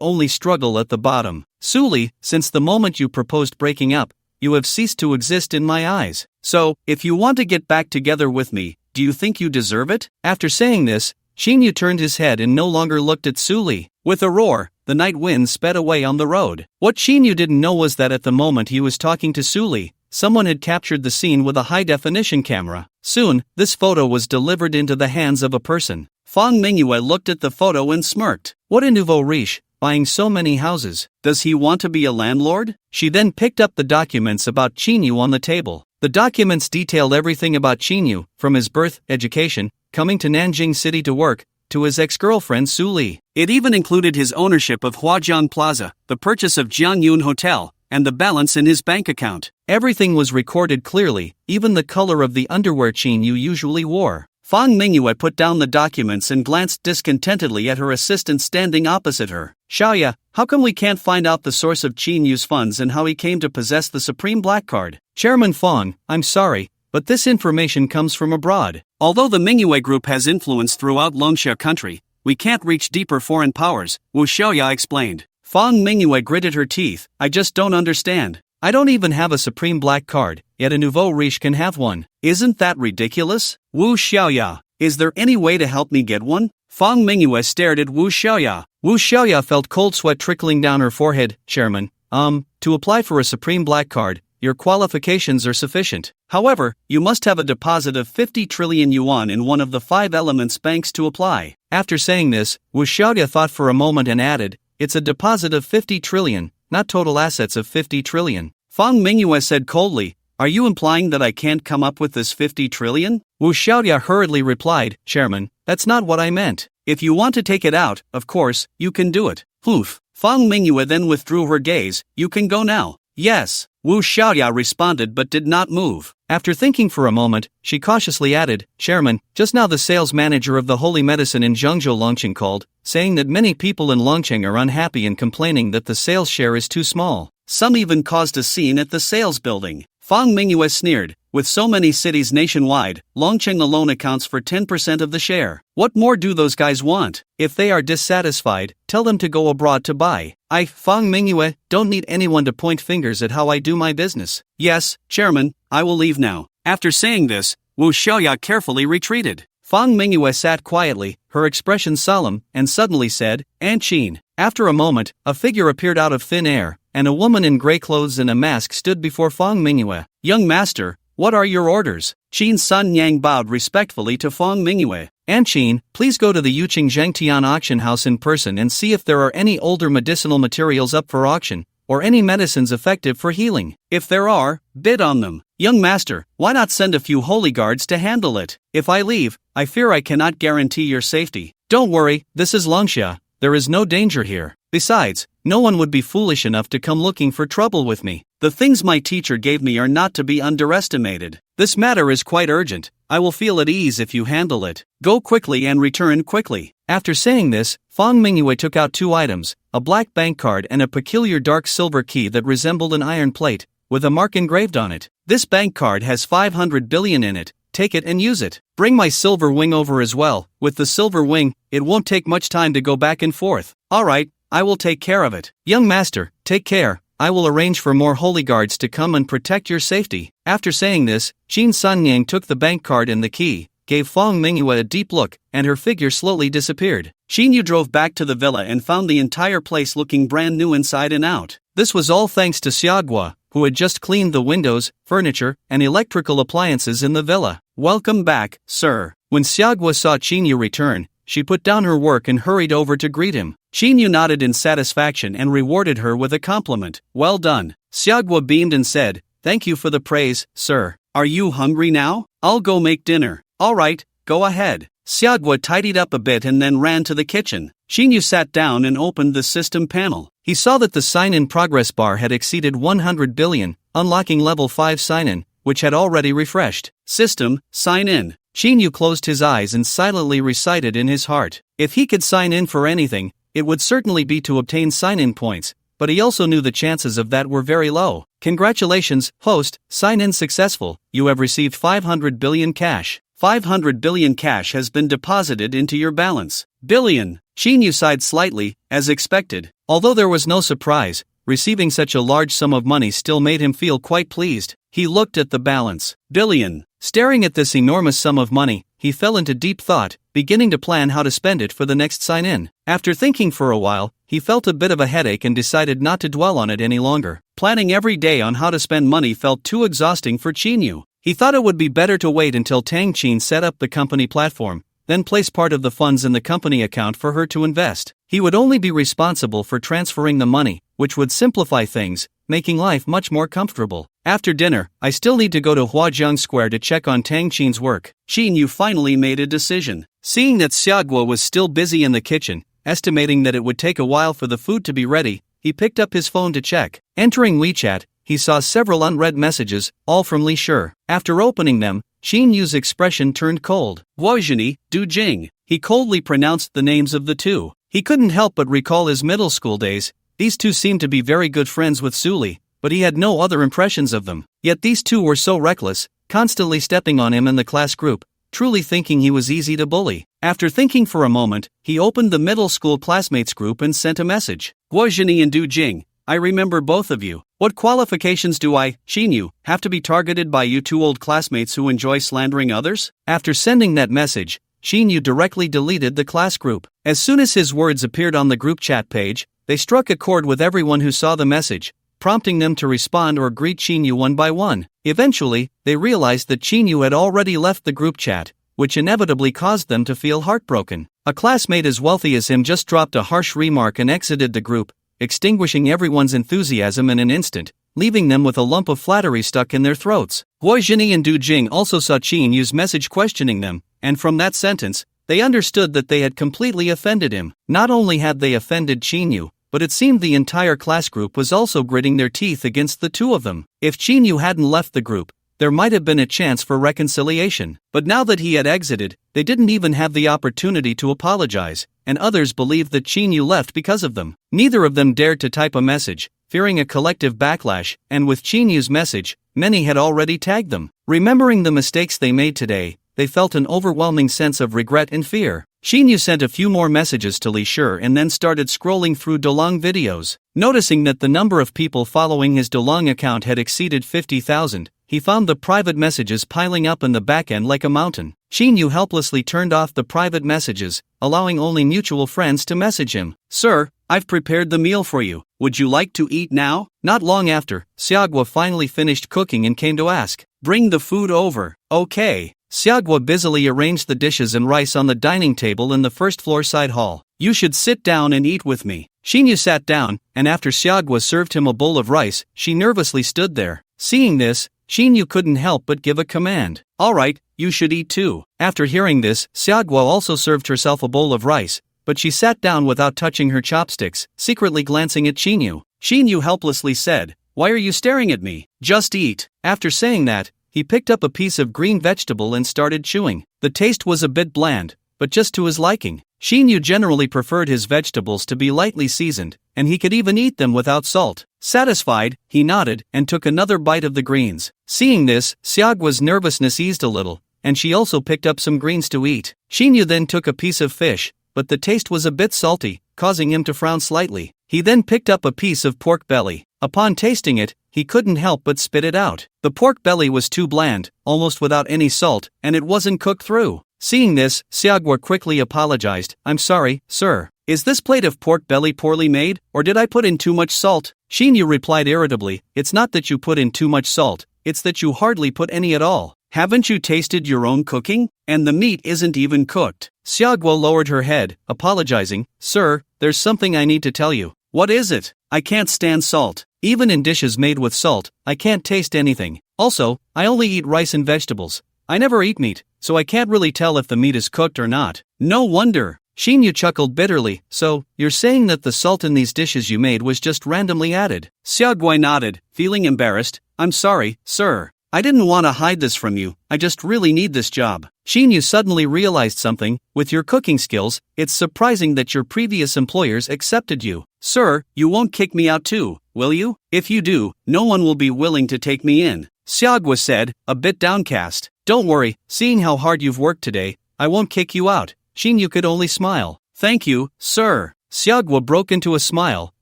only struggle at the bottom. Suli, since the moment you proposed breaking up, you have ceased to exist in my eyes. So, if you want to get back together with me, do you think you deserve it? After saying this, Qin Yu turned his head and no longer looked at Suli. With a roar, the night wind sped away on the road. What Qin Yu didn't know was that at the moment he was talking to Suli, someone had captured the scene with a high-definition camera. Soon, this photo was delivered into the hands of a person. Fang Mingyue looked at the photo and smirked. What a nouveau riche, buying so many houses. Does he want to be a landlord? She then picked up the documents about Qin Yu on the table. The documents detailed everything about Qin Yu, from his birth, education, coming to Nanjing City to work, to his ex-girlfriend Su Li. It even included his ownership of Huajiang Plaza, the purchase of Jiangyun Hotel, and the balance in his bank account. Everything was recorded clearly, even the color of the underwear Qin Yu usually wore. Fang Mingyue put down the documents and glanced discontentedly at her assistant standing opposite her. Xiaoya, how come we can't find out the source of Qin Yu's funds and how he came to possess the Supreme Black Card? Chairman Fang, I'm sorry, but this information comes from abroad. Although the Mingyue Group has influence throughout Longsha country, we can't reach deeper foreign powers, Wu Xiaoya explained. Fang Mingyue gritted her teeth. I just don't understand. I don't even have a Supreme Black Card, yet a nouveau riche can have one. Isn't that ridiculous? Wu Xiaoya, is there any way to help me get one? Fang Mingyue stared at Wu Xiaoya. Wu Xiaoya felt cold sweat trickling down her forehead. Chairman, to apply for a Supreme Black Card, your qualifications are sufficient. However, you must have a deposit of 50 trillion yuan in one of the 5 elements banks to apply. After saying this, Wu Xiaoya thought for a moment and added, it's a deposit of 50 trillion, not total assets of 50 trillion. Fang Mingyue said coldly, are you implying that I can't come up with this 50 trillion? Wu Xiaoya hurriedly replied, Chairman, that's not what I meant. If you want to take it out, of course, you can do it. Poof. Fang Mingyue then withdrew her gaze. You can go now. Yes. Wu Xiaoya responded but did not move. After thinking for a moment, she cautiously added, Chairman, just now the sales manager of the Holy Medicine in Zhengzhou Longqing called, saying that many people in Longqing are unhappy and complaining that the sales share is too small. Some even caused a scene at the sales building. Fang Mingyue sneered, with so many cities nationwide, Longqing alone accounts for 10% of the share. What more do those guys want? If they are dissatisfied, tell them to go abroad to buy. I, Fang Mingyue, don't need anyone to point fingers at how I do my business. Yes, Chairman, I will leave now. After saying this, Wu Xiaoya carefully retreated. Fang Mingyue sat quietly, her expression solemn, and suddenly said, Aunt Qin. After a moment, a figure appeared out of thin air, and a woman in grey clothes and a mask stood before Fang Mingyue. Young master, what are your orders? Qin Sun Yang bowed respectfully to Fang Mingyue. Aunt Qin, please go to the Yuqing Zhengtian auction house in person and see if there are any older medicinal materials up for auction, or any medicines effective for healing. If there are, bid on them. Young master, why not send a few holy guards to handle it? If I leave, I fear I cannot guarantee your safety. Don't worry, this is Longxia, there is no danger here. Besides, no one would be foolish enough to come looking for trouble with me. The things my teacher gave me are not to be underestimated. This matter is quite urgent. I will feel at ease if you handle it. Go quickly and return quickly. After saying this, Fang Mingyue took out 2 items, a black bank card and a peculiar dark silver key that resembled an iron plate, with a mark engraved on it. This bank card has 500 billion in it. Take it and use it. Bring my silver wing over as well. With the silver wing, it won't take much time to go back and forth. Alright, I will take care of it. Young master, take care. I will arrange for more holy guards to come and protect your safety. After saying this, Qin Sanyang took the bank card and the key, gave Fang Mingyue a deep look, and her figure slowly disappeared. Qin Yu drove back to the villa and found the entire place looking brand new inside and out. This was all thanks to Xiaogua, who had just cleaned the windows, furniture, and electrical appliances in the villa. Welcome back, sir. When Xiaogua saw Qin Yu return, she put down her work and hurried over to greet him. Qin Yu nodded in satisfaction and rewarded her with a compliment. Well done. Xiaogua beamed and said, Thank you for the praise, sir. Are you hungry now? I'll go make dinner. Alright, go ahead. Xiaogua tidied up a bit and then ran to the kitchen. Qin Yu sat down and opened the system panel. He saw that the sign-in progress bar had exceeded 100 billion, unlocking level 5 sign-in, which had already refreshed. System, sign in. Qin Yu closed his eyes and silently recited in his heart. If he could sign in for anything, it would certainly be to obtain sign-in points, but he also knew the chances of that were very low. Congratulations, host, sign-in successful, you have received 500 billion cash. 500 billion cash has been deposited into your balance. Billion. Qin Yu sighed slightly, as expected. Although there was no surprise, receiving such a large sum of money still made him feel quite pleased. He looked at the balance. Billion. Staring at this enormous sum of money, he fell into deep thought, beginning to plan how to spend it for the next sign-in. After thinking for a while, he felt a bit of a headache and decided not to dwell on it any longer. Planning every day on how to spend money felt too exhausting for Qin Yu. He thought it would be better to wait until Tang Qin set up the company platform, then place part of the funds in the company account for her to invest. He would only be responsible for transferring the money, which would simplify things, making life much more comfortable. After dinner, I still need to go to Huajiang Square to check on Tang Qin's work. Qin Yu finally made a decision. Seeing that Xiaogua was still busy in the kitchen, estimating that it would take a while for the food to be ready, he picked up his phone to check. Entering WeChat, he saw several unread messages, all from Li Shi. After opening them, Qin Yu's expression turned cold. Guozhini, Du Jing. He coldly pronounced the names of the two. He couldn't help but recall his middle school days. These two seemed to be very good friends with Suli, but he had no other impressions of them. Yet these two were so reckless, constantly stepping on him in the class group, truly thinking he was easy to bully. After thinking for a moment, he opened the middle school classmates group and sent a message. Guozhini and Du Jing, I remember both of you. What qualifications do I, Qin Yu, have to be targeted by you two old classmates who enjoy slandering others? After sending that message, Qin Yu directly deleted the class group. As soon as his words appeared on the group chat page, they struck a chord with everyone who saw the message, prompting them to respond or greet Qin Yu one by one. Eventually, they realized that Qin Yu had already left the group chat, which inevitably caused them to feel heartbroken. A classmate as wealthy as him just dropped a harsh remark and exited the group, extinguishing everyone's enthusiasm in an instant. leaving them with a lump of flattery stuck in their throats. Huo Jinyi and Du Jing also saw Qin Yu's message questioning them, and from that sentence, they understood that they had completely offended him. Not only had they offended Qin Yu, but it seemed the entire class group was also gritting their teeth against the two of them. If Qin Yu hadn't left the group, there might have been a chance for reconciliation. But now that he had exited, they didn't even have the opportunity to apologize, and others believed that Qin Yu left because of them. Neither of them dared to type a message, fearing a collective backlash, and with Qin Yu's message, many had already tagged them. Remembering the mistakes they made today, they felt an overwhelming sense of regret and fear. Qin Yu sent a few more messages to Li Shi and then started scrolling through Dolong videos. Noticing that the number of people following his Dolong account had exceeded 50,000, he found the private messages piling up in the back end like a mountain. Qin Yu helplessly turned off the private messages, allowing only mutual friends to message him. "Sir, I've prepared the meal for you. Would you like to eat now?" Not long after, Xiaoguo finally finished cooking and came to ask, "Bring the food over." "Okay." Xiaoguo busily arranged the dishes and rice on the dining table in the first-floor side hall. "You should sit down and eat with me." Qin Yu sat down, and after Xiaoguo served him a bowl of rice, she nervously stood there. Seeing this, Qin Yu couldn't help but give a command. "All right, you should eat too." After hearing this, Xiaoguo also served herself a bowl of rice, but she sat down without touching her chopsticks, secretly glancing at Qin Yu. Qin Yu helplessly said, "Why are you staring at me? Just eat." After saying that, he picked up a piece of green vegetable and started chewing. The taste was a bit bland, but just to his liking. Qin Yu generally preferred his vegetables to be lightly seasoned, and he could even eat them without salt. Satisfied, he nodded and took another bite of the greens. Seeing this, Xiaoguo's nervousness eased a little, and she also picked up some greens to eat. Qin Yu then took a piece of fish, but the taste was a bit salty, causing him to frown slightly. He then picked up a piece of pork belly. Upon tasting it, he couldn't help but spit it out. The pork belly was too bland, almost without any salt, and it wasn't cooked through. Seeing this, Xiaoguo quickly apologized. "I'm sorry, sir. Is this plate of pork belly poorly made, or did I put in too much salt?" Qin Yu replied irritably, "It's not that you put in too much salt, it's that you hardly put any at all. Haven't you tasted your own cooking? And the meat isn't even cooked." Xiaoguo lowered her head, apologizing. "Sir, there's something I need to tell you." "What is it?" "I can't stand salt. Even in dishes made with salt, I can't taste anything. Also, I only eat rice and vegetables. I never eat meat, so I can't really tell if the meat is cooked or not." "No wonder." Qin Yu chuckled bitterly. "So, you're saying that the salt in these dishes you made was just randomly added?" Xiaoguo nodded, feeling embarrassed. "I'm sorry, sir. I didn't want to hide this from you, I just really need this job." Qin Yu suddenly realized something. "With your cooking skills, it's surprising that your previous employers accepted you." "Sir, you won't kick me out too, will you? If you do, no one will be willing to take me in," Xiaoguo said, a bit downcast. "Don't worry, seeing how hard you've worked today, I won't kick you out." Qin Yu could only smile. "Thank you, sir." Xiaoguo broke into a smile,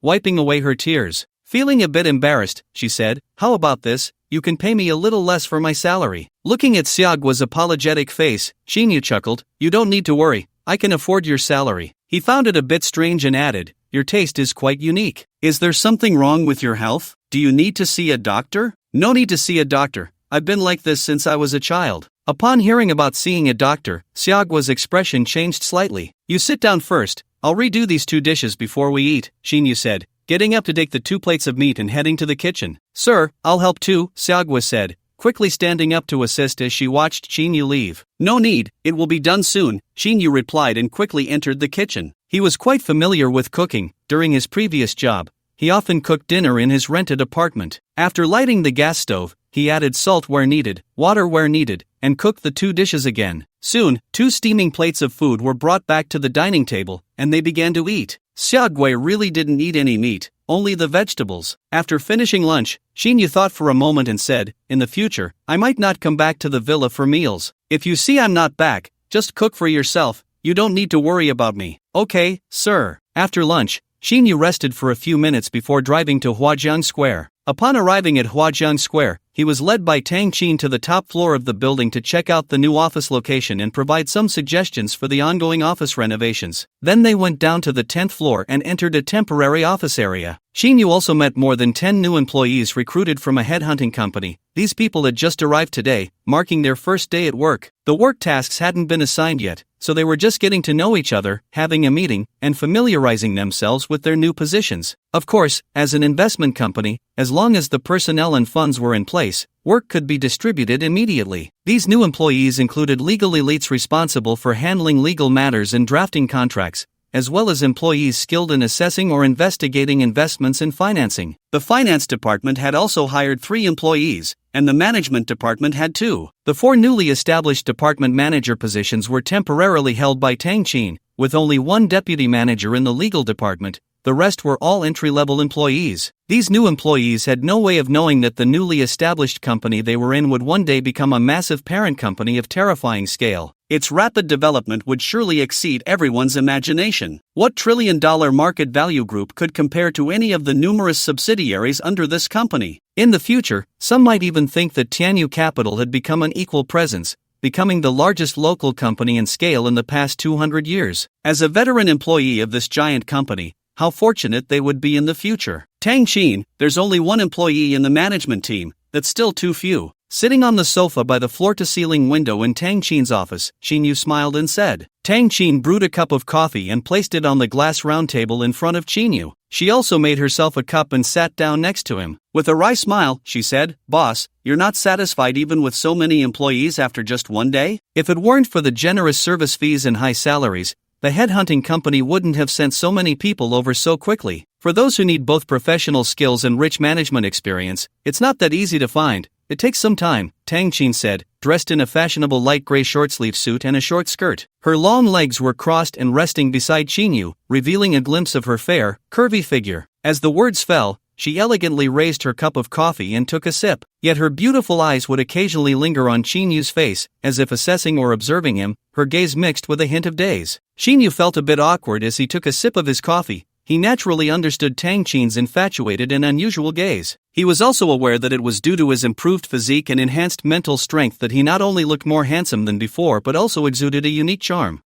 wiping away her tears. Feeling a bit embarrassed, she said, "How about this? You can pay me a little less for my salary." Looking at Xiaoguo's apologetic face, Qin Yu chuckled. "You don't need to worry, I can afford your salary." He found it a bit strange and added, "Your taste is quite unique. Is there something wrong with your health? Do you need to see a doctor?" "No need to see a doctor. I've been like this since I was a child." Upon hearing about seeing a doctor, Xiaoguo's expression changed slightly. "You sit down first, I'll redo these two dishes before we eat," Qin Yu said, getting up to take the 2 plates of meat and heading to the kitchen. "Sir, I'll help too," Xiaoguo said, quickly standing up to assist as she watched Qin Yu leave. "No need, it will be done soon," Qin Yu replied and quickly entered the kitchen. He was quite familiar with cooking. During his previous job, he often cooked dinner in his rented apartment. After lighting the gas stove, he added salt where needed, water where needed, and cooked the 2 dishes again. Soon, 2 steaming plates of food were brought back to the dining table, and they began to eat. Xiaoguo really didn't eat any meat, only the vegetables. After finishing lunch, Qin Yu thought for a moment and said, "In the future, I might not come back to the villa for meals. If you see I'm not back, just cook for yourself, you don't need to worry about me." "Okay, sir." After lunch, Qin Yu rested for a few minutes before driving to Huajiang Square. Upon arriving at Huajiang Square, he was led by Tang Qin to the top floor of the building to check out the new office location and provide some suggestions for the ongoing office renovations. Then they went down to the 10th floor and entered a temporary office area. Xinyu also met more than 10 new employees recruited from a headhunting company. These people had just arrived today, marking their first day at work. The work tasks hadn't been assigned yet, so they were just getting to know each other, having a meeting, and familiarizing themselves with their new positions. Of course, as an investment company, as long as the personnel and funds were in place, work could be distributed immediately. These new employees included legal elites responsible for handling legal matters and drafting contracts, as well as employees skilled in assessing or investigating investments and financing. The finance department had also hired 3 employees, and the management department had 2. The 4 newly established department manager positions were temporarily held by Tang Qin, with only 1 deputy manager in the legal department. The rest were all entry-level employees. These new employees had no way of knowing that the newly established company they were in would one day become a massive parent company of terrifying scale. Its rapid development would surely exceed everyone's imagination. What trillion-dollar market value group could compare to any of the numerous subsidiaries under this company? In the future, some might even think that Tianyu Capital had become an equal presence, becoming the largest local company in scale in the past 200 years. As a veteran employee of this giant company, how fortunate they would be in the future. Tang Qin, there's only 1 employee in the management team, that's still too few. Sitting on the sofa by the floor-to-ceiling window in Tang Qin's office, Xinyu smiled and said. Tang Qin brewed a cup of coffee and placed it on the glass round table in front of Xinyu. She also made herself a cup and sat down next to him. With a wry smile, she said, "Boss, you're not satisfied even with so many employees after just 1 day? If it weren't for the generous service fees and high salaries, the headhunting company wouldn't have sent so many people over so quickly. For those who need both professional skills and rich management experience, it's not that easy to find. It takes some time," Tang Qin said, dressed in a fashionable light gray short-sleeve suit and a short skirt. Her long legs were crossed and resting beside Xinyu, revealing a glimpse of her fair, curvy figure. As the words fell, she elegantly raised her cup of coffee and took a sip. Yet her beautiful eyes would occasionally linger on Xinyu's face, as if assessing or observing him, her gaze mixed with a hint of daze. Xinyu felt a bit awkward as he took a sip of his coffee. He naturally understood Tang Qin's infatuated and unusual gaze. He was also aware that it was due to his improved physique and enhanced mental strength that he not only looked more handsome than before but also exuded a unique charm.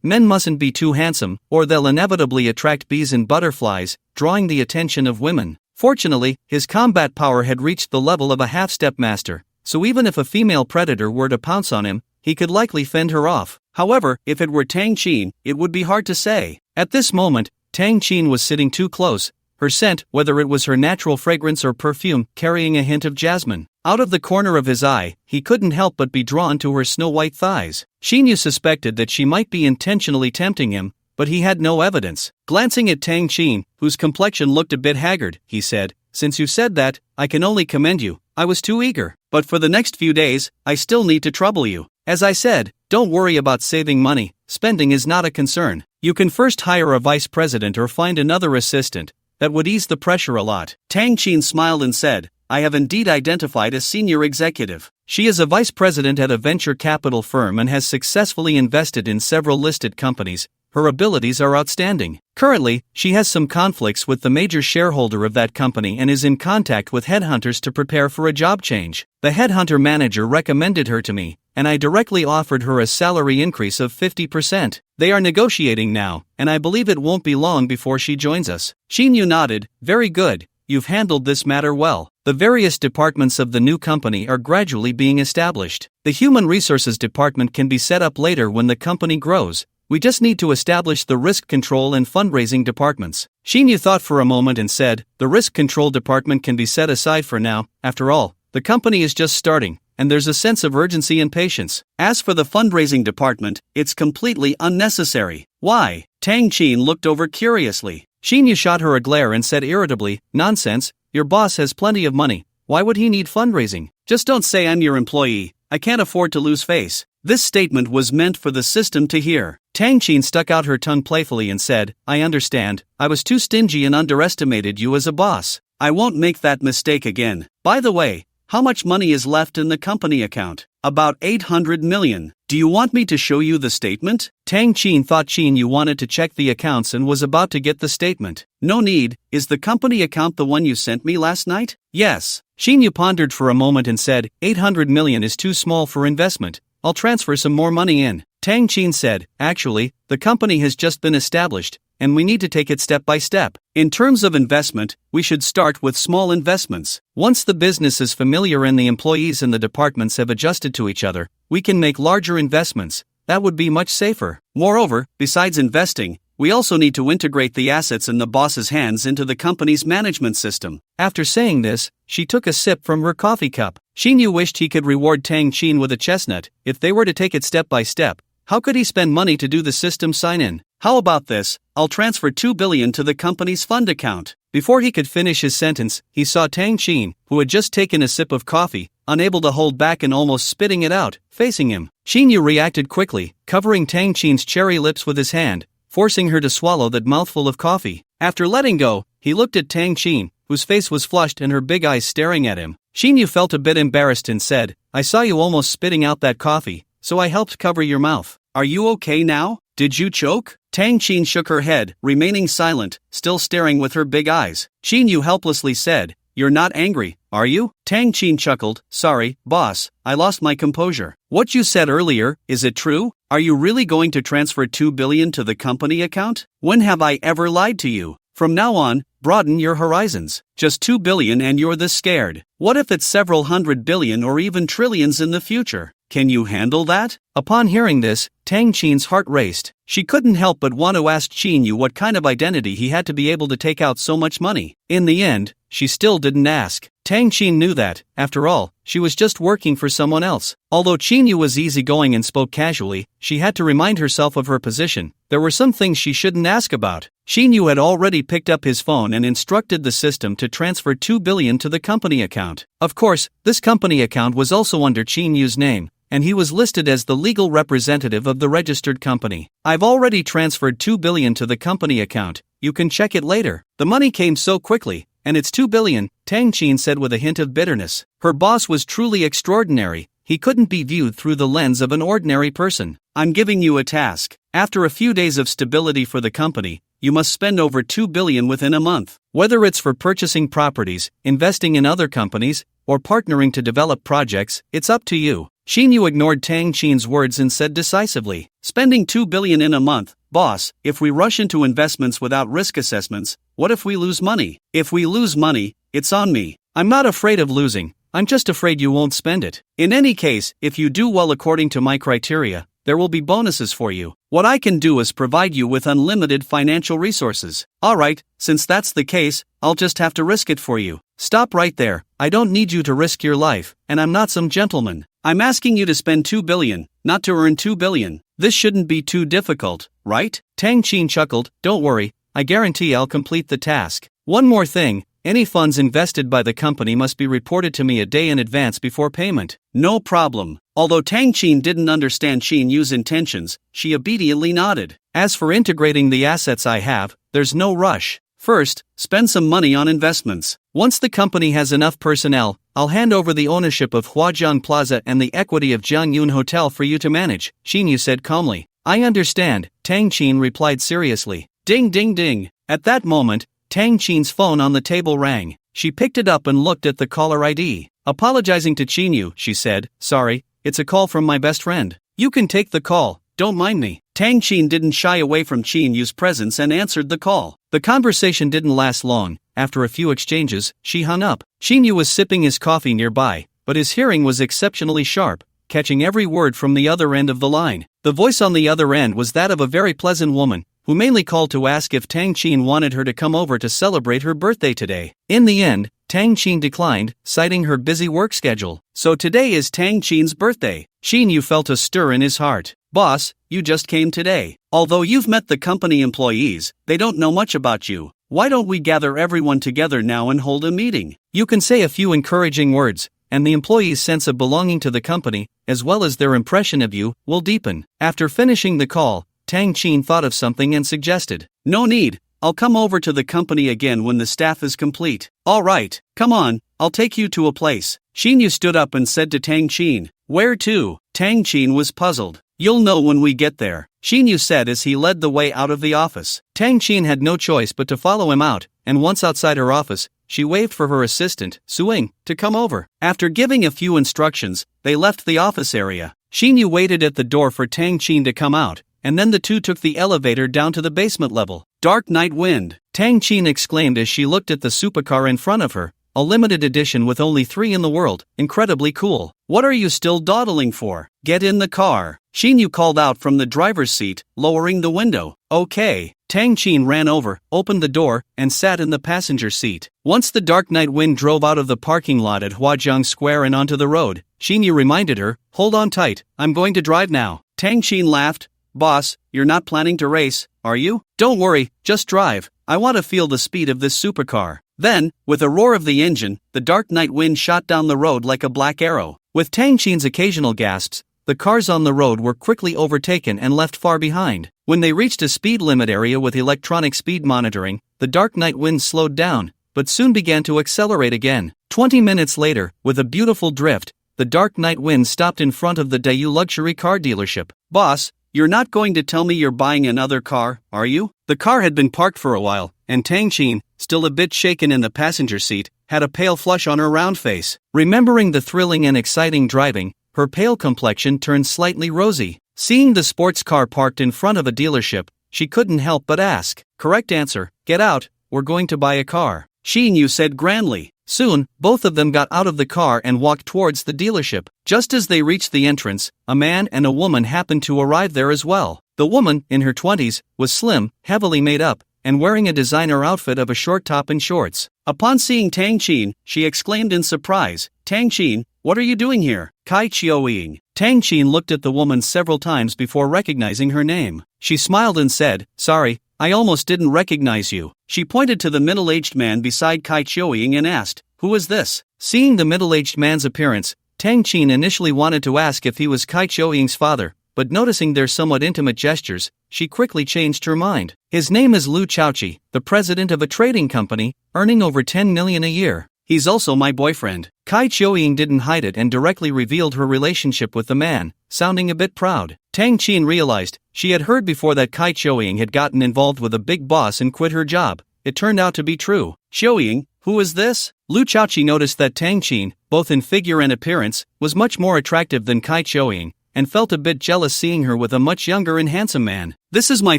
Men mustn't be too handsome, or they'll inevitably attract bees and butterflies, drawing the attention of women. Fortunately, his combat power had reached the level of a half-step master, so even if a female predator were to pounce on him, he could likely fend her off. However, if it were Tang Qin, it would be hard to say. At this moment, Tang Qin was sitting too close, her scent, whether it was her natural fragrance or perfume, carrying a hint of jasmine. Out of the corner of his eye, he couldn't help but be drawn to her snow-white thighs. Xinyu suspected that she might be intentionally tempting him, but he had no evidence. Glancing at Tang Qin, whose complexion looked a bit haggard, he said, "Since you said that, I can only commend you. I was too eager. But for the next few days, I still need to trouble you. As I said, don't worry about saving money. Spending is not a concern. You can first hire a vice president or find another assistant. That would ease the pressure a lot." Tang Qin smiled and said, "I have indeed identified a senior executive. She is a vice president at a venture capital firm and has successfully invested in several listed companies. Her abilities are outstanding. Currently, she has some conflicts with the major shareholder of that company and is in contact with headhunters to prepare for a job change. The headhunter manager recommended her to me, and I directly offered her a salary increase of 50%. They are negotiating now, and I believe it won't be long before she joins us." Xinyu nodded. "Very good. You've handled this matter well. The various departments of the new company are gradually being established. The human resources department can be set up later when the company grows. We just need to establish the risk control and fundraising departments." Xinyu thought for a moment and said, "The risk control department can be set aside for now. After all, the company is just starting, and there's a sense of urgency and patience. As for the fundraising department, it's completely unnecessary." "Why?" Tang Qin looked over curiously. Xinyu shot her a glare and said irritably, "Nonsense, your boss has plenty of money. Why would he need fundraising? Just don't say I'm your employee. I can't afford to lose face." This statement was meant for the system to hear. Tang Qin stuck out her tongue playfully and said, "I understand. I was too stingy and underestimated you as a boss. I won't make that mistake again. By the way, how much money is left in the company account?" "About 800 million. Do you want me to show you the statement?" Tang Qin thought Xinyu wanted to check the accounts and was about to get the statement. "No need. Is the company account the one you sent me last night?" "Yes." Xinyu pondered for a moment and said, 800 million is too small for investment, I'll transfer some more money in. Tang Qin said, actually, the company has just been established, and we need to take it step by step. In terms of investment, we should start with small investments. Once the business is familiar and the employees and the departments have adjusted to each other, we can make larger investments. That would be much safer. Moreover, besides investing, we also need to integrate the assets in the boss's hands into the company's management system. After saying this, she took a sip from her coffee cup. Xinyu wished he could reward Tang Qin with a chestnut. If they were to take it step by step, how could he spend money to do the system sign-in? How about this? I'll transfer 2 billion to the company's fund account. Before he could finish his sentence, he saw Tang Qin, who had just taken a sip of coffee, unable to hold back and almost spitting it out, facing him. Xinyu reacted quickly, covering Tang Qin's cherry lips with his hand, forcing her to swallow that mouthful of coffee. After letting go, he looked at Tang Qin, whose face was flushed and her big eyes staring at him. Xinyu felt a bit embarrassed and said, I saw you almost spitting out that coffee, so I helped cover your mouth. Are you okay now? Did you choke? Tang Qin shook her head, remaining silent, still staring with her big eyes. Xinyu helplessly said, You're not angry, are you? Tang Qin chuckled, Sorry, boss, I lost my composure. What you said earlier, is it true? Are you really going to transfer 2 billion to the company account? When have I ever lied to you? From now on, broaden your horizons. Just 2 billion and you're this scared. What if it's several hundred billion or even trillions in the future? Can you handle that? Upon hearing this, Tang Qin's heart raced. She couldn't help but want to ask Xinyu what kind of identity he had to be able to take out so much money. In the end, she still didn't ask. Tang Qin knew that, after all, she was just working for someone else. Although Xinyu was easygoing and spoke casually, she had to remind herself of her position. There were some things she shouldn't ask about. Xinyu had already picked up his phone and instructed the system to transfer 2 billion to the company account. Of course, this company account was also under Xinyu's name, and he was listed as the legal representative of the registered company. I've already transferred 2 billion to the company account, you can check it later. The money came so quickly, and it's 2 billion, Tang Qin said with a hint of bitterness. Her boss was truly extraordinary, he couldn't be viewed through the lens of an ordinary person. I'm giving you a task. After a few days of stability for the company, you must spend over 2 billion within a month. Whether it's for purchasing properties, investing in other companies, or partnering to develop projects, it's up to you. Xinyu ignored Tang Qin's words and said decisively, Spending 2 billion in a month, boss, if we rush into investments without risk assessments, what if we lose money? If we lose money, it's on me. I'm not afraid of losing, I'm just afraid you won't spend it. In any case, if you do well according to my criteria, there will be bonuses for you. What I can do is provide you with unlimited financial resources. Alright, since that's the case, I'll just have to risk it for you. Stop right there, I don't need you to risk your life, and I'm not some gentleman. I'm asking you to spend 2 billion, not to earn 2 billion. This shouldn't be too difficult, right? Tang Qin chuckled, Don't worry, I guarantee I'll complete the task. One more thing, any funds invested by the company must be reported to me a day in advance before payment. No problem. Although Tang Qin didn't understand Xinyu's intentions, she obediently nodded. As for integrating the assets I have, there's no rush. First, spend some money on investments. Once the company has enough personnel, I'll hand over the ownership of Huajiang Plaza and the equity of Jiangyun Hotel for you to manage, Xinyu said calmly. I understand, Tang Qin replied seriously. Ding ding ding. At that moment, Tang Qin's phone on the table rang. She picked it up and looked at the caller ID. Apologizing to Xinyu, she said, Sorry, it's a call from my best friend. You can take the call, don't mind me. Tang Qin didn't shy away from Xinyu's presence and answered the call. The conversation didn't last long. After a few exchanges, she hung up. Xinyu was sipping his coffee nearby, but his hearing was exceptionally sharp, catching every word from the other end of the line. The voice on the other end was that of a very pleasant woman, who mainly called to ask if Tang Qin wanted her to come over to celebrate her birthday today. In the end, Tang Qin declined, citing her busy work schedule. So today is Tang Qin's birthday. Xinyu felt a stir in his heart. Boss, you just came today. Although you've met the company employees, they don't know much about you. Why don't we gather everyone together now and hold a meeting? You can say a few encouraging words, and the employees' sense of belonging to the company, as well as their impression of you, will deepen. After finishing the call, Tang Qin thought of something and suggested, No need, I'll come over to the company again when the staff is complete. Alright, come on, I'll take you to a place. Xinyu stood up and said to Tang Qin, Where to? Tang Qin was puzzled. You'll know when we get there. Xin Yu said as he led the way out of the office. Tang Xin had no choice but to follow him out, and once outside her office, she waved for her assistant, Suing, to come over. After giving a few instructions, they left the office area. Xin Yu waited at the door for Tang Xin to come out, and then the two took the elevator down to the basement level. Dark Night Wind, Tang Xin exclaimed as she looked at the supercar in front of her. A limited edition with only 3 in the world, incredibly cool. What are you still dawdling for? Get in the car. Xin Yu called out from the driver's seat, lowering the window. Okay. Tang Xin ran over, opened the door, and sat in the passenger seat. Once the Dark Night Wind drove out of the parking lot at Huajiang Square and onto the road, Xin Yu reminded her, hold on tight, I'm going to drive now. Tang Xin laughed. Boss, you're not planning to race, are you? Don't worry, just drive. I want to feel the speed of this supercar. Then, with a roar of the engine, the Dark Night Wind shot down the road like a black arrow. With Tang Xin's occasional gasps, the cars on the road were quickly overtaken and left far behind. When they reached a speed limit area with electronic speed monitoring, the Dark Night Wind slowed down, but soon began to accelerate again. 20 minutes later, with a beautiful drift, the Dark Night Wind stopped in front of the Daewoo luxury car dealership. Boss, you're not going to tell me you're buying another car, are you? The car had been parked for a while, and Tang Xin, still a bit shaken in the passenger seat, had a pale flush on her round face. Remembering the thrilling and exciting driving, her pale complexion turned slightly rosy. Seeing the sports car parked in front of a dealership, she couldn't help but ask. Correct answer, get out, we're going to buy a car. Xin Yu said grandly. Soon, both of them got out of the car and walked towards the dealership. Just as they reached the entrance, a man and a woman happened to arrive there as well. The woman, in her 20s, was slim, heavily made up, and wearing a designer outfit of a short top and shorts. Upon seeing Tang Xin, she exclaimed in surprise, Tang Xin, what are you doing here? Kai Chiu-ying. Tang Xin looked at the woman several times before recognizing her name. She smiled and said, sorry, I almost didn't recognize you. She pointed to the middle-aged man beside Kai Chiu-ying and asked, who is this? Seeing the middle-aged man's appearance, Tang Xin initially wanted to ask if he was Kai Chiu-ying's father, but noticing their somewhat intimate gestures, she quickly changed her mind. His name is Lu Chaoqi, the president of a trading company, earning over 10 million a year. He's also my boyfriend. Kai Chiu-ying didn't hide it and directly revealed her relationship with the man, sounding a bit proud. Tang Xin realized, she had heard before that Kai Chiu-ying had gotten involved with a big boss and quit her job. It turned out to be true. Chiu-ying, who is this? Lu Chaoqi noticed that Tang Xin, both in figure and appearance, was much more attractive than Kai Chiu-ying, and felt a bit jealous seeing her with a much younger and handsome man. This is my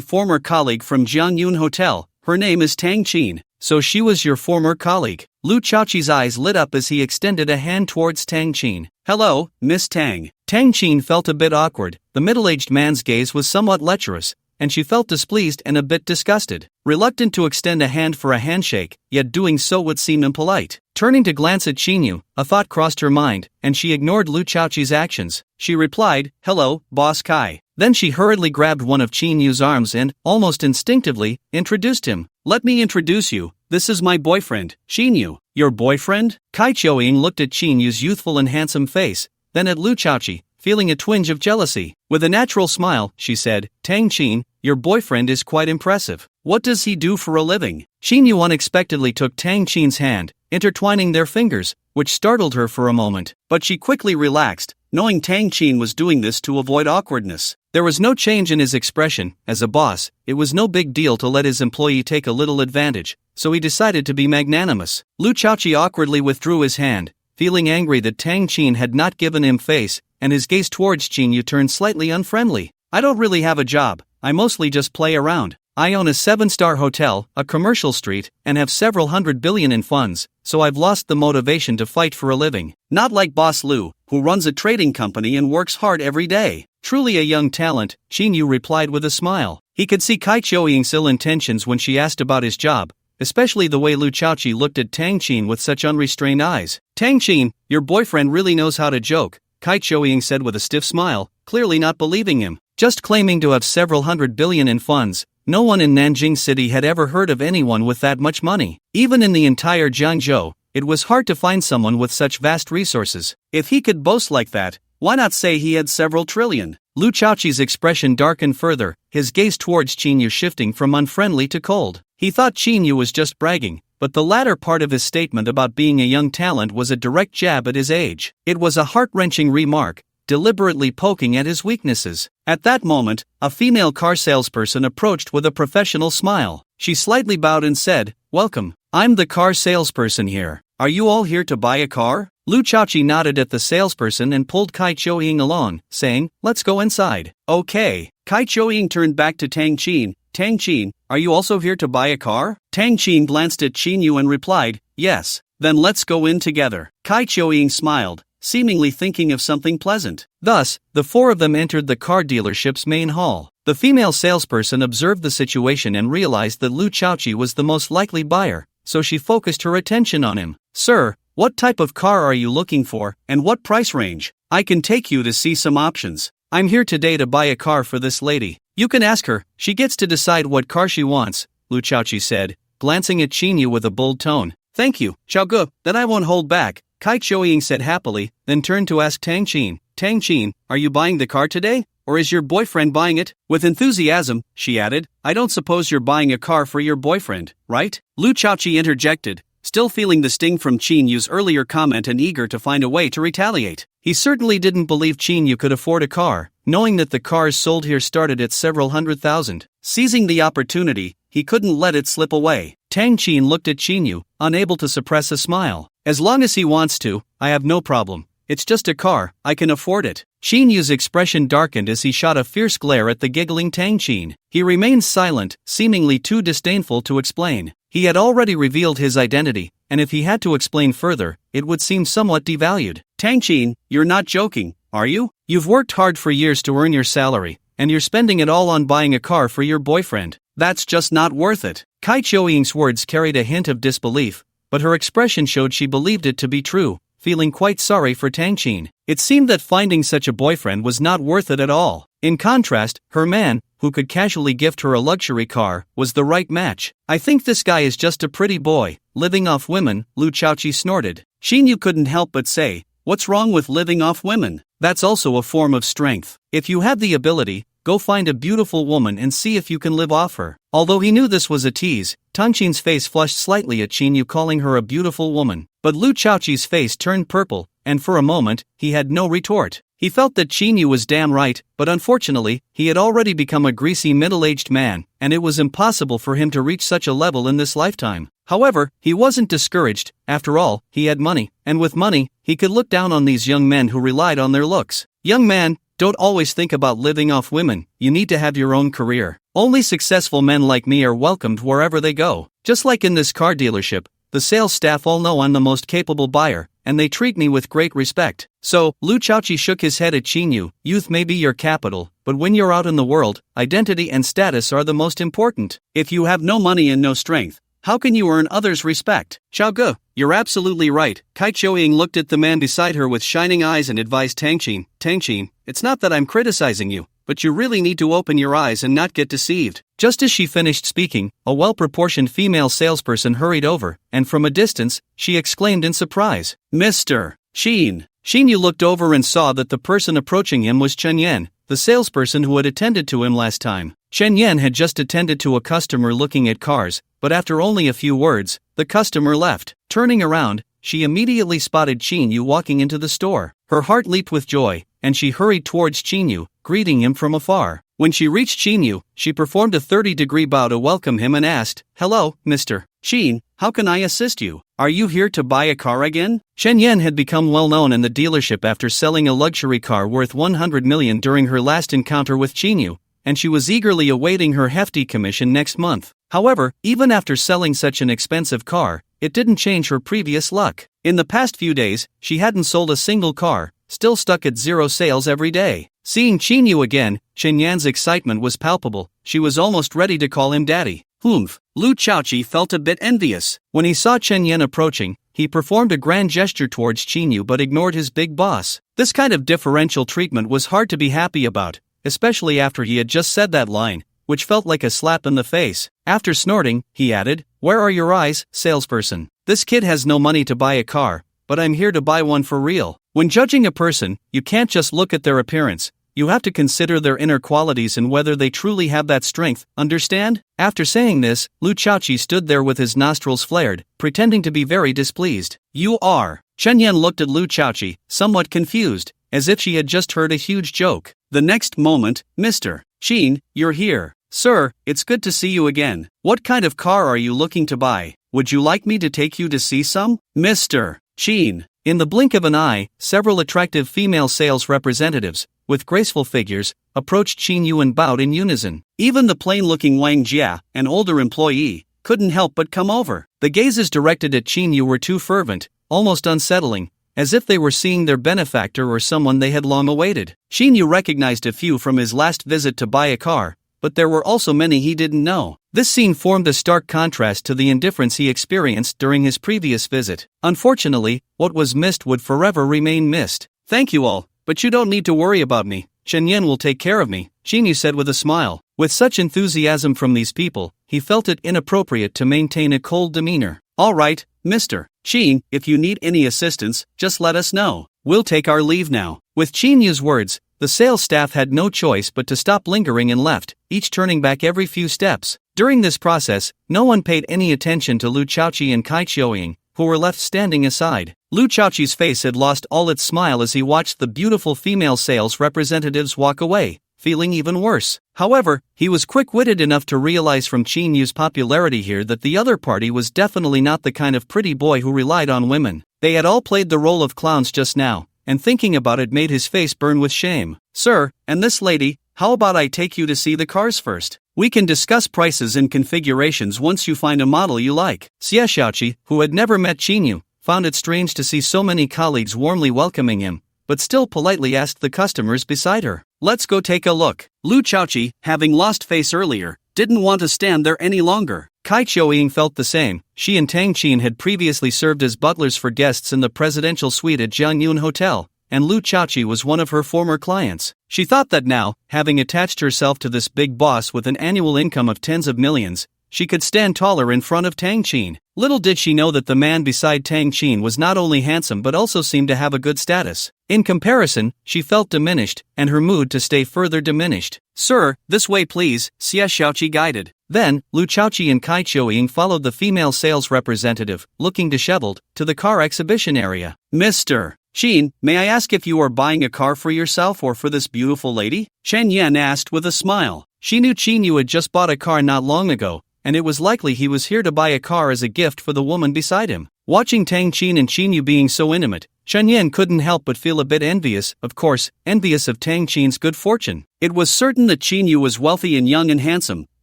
former colleague from Jiangyun Hotel. Her name is Tang Xin. So she was your former colleague. Lu Chaoqi's eyes lit up as he extended a hand towards Tang Xin. Hello, Miss Tang. Tang Xin felt a bit awkward. The middle-aged man's gaze was somewhat lecherous, and she felt displeased and a bit disgusted. Reluctant to extend a hand for a handshake, yet doing so would seem impolite. Turning to glance at Xin Yu, a thought crossed her mind, and she ignored Lu Chaoqi's actions. She replied, hello, Boss Kai. Then she hurriedly grabbed one of Xin Yu's arms and, almost instinctively, introduced him. Let me introduce you, this is my boyfriend, Xin Yu. Your boyfriend? Kai Chiu-ying looked at Xin Yu's youthful and handsome face, then at Lu Chaoqi, feeling a twinge of jealousy. With a natural smile, she said, Tang Xin, your boyfriend is quite impressive. What does he do for a living? Xin Yu unexpectedly took Tang Xin's hand, intertwining their fingers, which startled her for a moment, but she quickly relaxed, knowing Tang Xin was doing this to avoid awkwardness. There was no change in his expression. As a boss, it was no big deal to let his employee take a little advantage, so he decided to be magnanimous. Lu Chaoqi awkwardly withdrew his hand, feeling angry that Tang Xin had not given him face, and his gaze towards Xin Yu turned slightly unfriendly. I don't really have a job, I mostly just play around. I own a 7-star hotel, a commercial street, and have several $100 billion in funds, so I've lost the motivation to fight for a living. Not like Boss Lu, who runs a trading company and works hard every day. Truly a young talent, Xin Yu replied with a smile. He could see Kai Chiu-ying's ill intentions when she asked about his job, especially the way Lu Chaoqi looked at Tang Xin with such unrestrained eyes. Tang Xin, your boyfriend really knows how to joke, Kai Chiu-ying said with a stiff smile, clearly not believing him. Just claiming to have several $100 billion in funds, no one in Nanjing City had ever heard of anyone with that much money. Even in the entire Jiangzhou, it was hard to find someone with such vast resources. If he could boast like that, why not say he had several trillion? Lu Chaoqi's expression darkened further, his gaze towards Xin Yu shifting from unfriendly to cold. He thought Xin Yu was just bragging, but the latter part of his statement about being a young talent was a direct jab at his age. It was a heart-wrenching remark, deliberately poking at his weaknesses. At that moment, a female car salesperson approached with a professional smile. She slightly bowed and said, "Welcome. I'm the car salesperson here. Are you all here to buy a car?" Lu Chaoqi nodded at the salesperson and pulled Kai Chou-ying along, saying, "Let's go inside." "Okay." Kai Chou-ying turned back to Tang Qin. "Tang Qin, are you also here to buy a car?" Tang Qin glanced at Qin Yu and replied, "Yes." "Then let's go in together." Kai Chou-ying smiled, seemingly thinking of something pleasant. Thus, the four of them entered the car dealership's main hall. The female salesperson observed the situation and realized that Lu Chaoqi was the most likely buyer, so she focused her attention on him. "Sir, what type of car are you looking for, and what price range? I can take you to see some options. I'm here today to buy a car for this lady. You can ask her, she gets to decide what car she wants," Lu Chaoqi said, glancing at Qin Yu with a bold tone. "Thank you, Xiao Ge, then I won't hold back," Kai Chou-ying said happily, then turned to ask Tang Qin, "Tang Qin, are you buying the car today? Or is your boyfriend buying it?" With enthusiasm, she added, "I don't suppose you're buying a car for your boyfriend, right?" Lu Chaoqi interjected, still feeling the sting from Qin Yu's earlier comment and eager to find a way to retaliate. He certainly didn't believe Qin Yu could afford a car, knowing that the cars sold here started at several $100,000. Seizing the opportunity, he couldn't let it slip away. Tang Qin looked at Qin Yu, unable to suppress a smile. "As long as he wants to, I have no problem. It's just a car, I can afford it." Qin Yu's expression darkened as he shot a fierce glare at the giggling Tang Qin. He remained silent, seemingly too disdainful to explain. He had already revealed his identity, and if he had to explain further, it would seem somewhat devalued. "Tang Qin, you're not joking, are you? You've worked hard for years to earn your salary, and you're spending it all on buying a car for your boyfriend. That's just not worth it." Kai Chou-ying's words carried a hint of disbelief, but her expression showed she believed it to be true, feeling quite sorry for Tang Qin. It seemed that finding such a boyfriend was not worth it at all. In contrast, her man, who could casually gift her a luxury car, was the right match. "I think this guy is just a pretty boy, living off women," Lu Chaoqi snorted. Qin Yu couldn't help but say, "What's wrong with living off women? That's also a form of strength. If you have the ability, go find a beautiful woman and see if you can live off her." Although he knew this was a tease, Tang Qin's face flushed slightly at Qin Yu calling her a beautiful woman. But Lu Chaoqi's face turned purple, and for a moment, he had no retort. He felt that Qin Yu was damn right, but unfortunately, he had already become a greasy middle-aged man, and it was impossible for him to reach such a level in this lifetime. However, he wasn't discouraged. After all, he had money, and with money, he could look down on these young men who relied on their looks. "Young man, don't always think about living off women, you need to have your own career. Only successful men like me are welcomed wherever they go. Just like in this car dealership, the sales staff all know I'm the most capable buyer, and they treat me with great respect." So, Lu Chaoqi shook his head at Qin Yu. "Youth may be your capital, but when you're out in the world, identity and status are the most important. If you have no money and no strength, how can you earn others' respect?" "Xiao Ge, you're absolutely right." Kai Chou-ying looked at the man beside her with shining eyes and advised Tang Qin, "Tang Qin, it's not that I'm criticizing you, but you really need to open your eyes and not get deceived." Just as she finished speaking, a well-proportioned female salesperson hurried over, and from a distance, she exclaimed in surprise, "Mr. Qin." Qin Yu looked over and saw that the person approaching him was Chen Yan, the salesperson who had attended to him last time. Chen Yan had just attended to a customer looking at cars, but after only a few words, the customer left. Turning around, she immediately spotted Qin Yu walking into the store. Her heart leaped with joy, and she hurried towards Qin Yu, greeting him from afar. When she reached Qin Yu, she performed a 30-degree bow to welcome him and asked, "Hello, Mr. Qin, how can I assist you? Are you here to buy a car again?" Chen Yan had become well known in the dealership after selling a luxury car worth 100 million during her last encounter with Qin Yu, and she was eagerly awaiting her hefty commission next month. However, even after selling such an expensive car, it didn't change her previous luck. In the past few days, she hadn't sold a single car, still stuck at 0 sales every day. Seeing Qin Yu again, Chen Yan's excitement was palpable. She was almost ready to call him daddy. Humph. Lu Chaoqi felt a bit envious. When he saw Chen Yan approaching, he performed a grand gesture towards Qin Yu but ignored his big boss. This kind of differential treatment was hard to be happy about, especially after he had just said that line, which felt like a slap in the face. After snorting, he added, "Where are your eyes, salesperson? This kid has no money to buy a car, but I'm here to buy one for real." When judging a person, you can't just look at their appearance. You have to consider their inner qualities and whether they truly have that strength, understand? After saying this, Lu Chaoqi stood there with his nostrils flared, pretending to be very displeased. "You are." Chen Yan looked at Lu Chaoqi, somewhat confused. as if she had just heard a huge joke. The next moment, Mr. Chin, you're here. Sir, it's good to see you again. What kind of car are you looking to buy? Would you like me to take you to see some? Mr. Chin. In the blink of an eye, several attractive female sales representatives, with graceful figures, approached Qin Yu and bowed in unison. Even the plain-looking Wang Jia, an older employee, couldn't help but come over. The gazes directed at Qin Yu were too fervent, almost unsettling, as if they were seeing their benefactor or someone they had long awaited. Qin Yu recognized a few from his last visit to buy a car, but there were also many he didn't know. This scene formed a stark contrast to the indifference he experienced during his previous visit. Unfortunately, what was missed would forever remain missed. Thank you all, but you don't need to worry about me. Chen Yan will take care of me, Qin Yu said with a smile. With such enthusiasm from these people, he felt it inappropriate to maintain a cold demeanor. All right, Mr. Qin, if you need any assistance, just let us know. We'll take our leave now. With Qin Yu's words, the sales staff had no choice but to stop lingering and left, each turning back every few steps. During this process, no one paid any attention to Lu Chaoqi and Kai Qiuying, who were left standing aside. Lu Chaoqi's face had lost all its smile as he watched the beautiful female sales representatives walk away, feeling even worse. However, he was quick-witted enough to realize from Qin Yu's popularity here that the other party was definitely not the kind of pretty boy who relied on women. They had all played the role of clowns just now, and thinking about it made his face burn with shame. Sir, and this lady, how about I take you to see the cars first? We can discuss prices and configurations once you find a model you like. Xie Xiaoqi, who had never met Qin Yu, found it strange to see so many colleagues warmly welcoming him, but still politely asked the customers beside her. Let's go take a look. Lu Chaoqi, having lost face earlier, didn't want to stand there any longer. Kai Qiuying felt the same. She and Tang Qin had previously served as butlers for guests in the presidential suite at Jiangyun Hotel, and Lu Chaoqi was one of her former clients. She thought that now, having attached herself to this big boss with an annual income of tens of millions, she could stand taller in front of Tang Qin. Little did she know that the man beside Tang Qin was not only handsome but also seemed to have a good status. In comparison, she felt diminished, and her mood to stay further diminished. Sir, this way please, Xie Xiaoqi guided. Then, Lu Chaoqi and Kai Qiuying followed the female sales representative, looking disheveled, to the car exhibition area. Mr. Qin, may I ask if you are buying a car for yourself or for this beautiful lady? Chen Yan asked with a smile. She knew Qin Yu had just bought a car not long ago, and it was likely he was here to buy a car as a gift for the woman beside him. Watching Tang Qin and Qin Yu being so intimate, Chen Yan couldn't help but feel a bit envious, of course, envious of Tang Qin's good fortune. It was certain that Qin Yu was wealthy and young and handsome.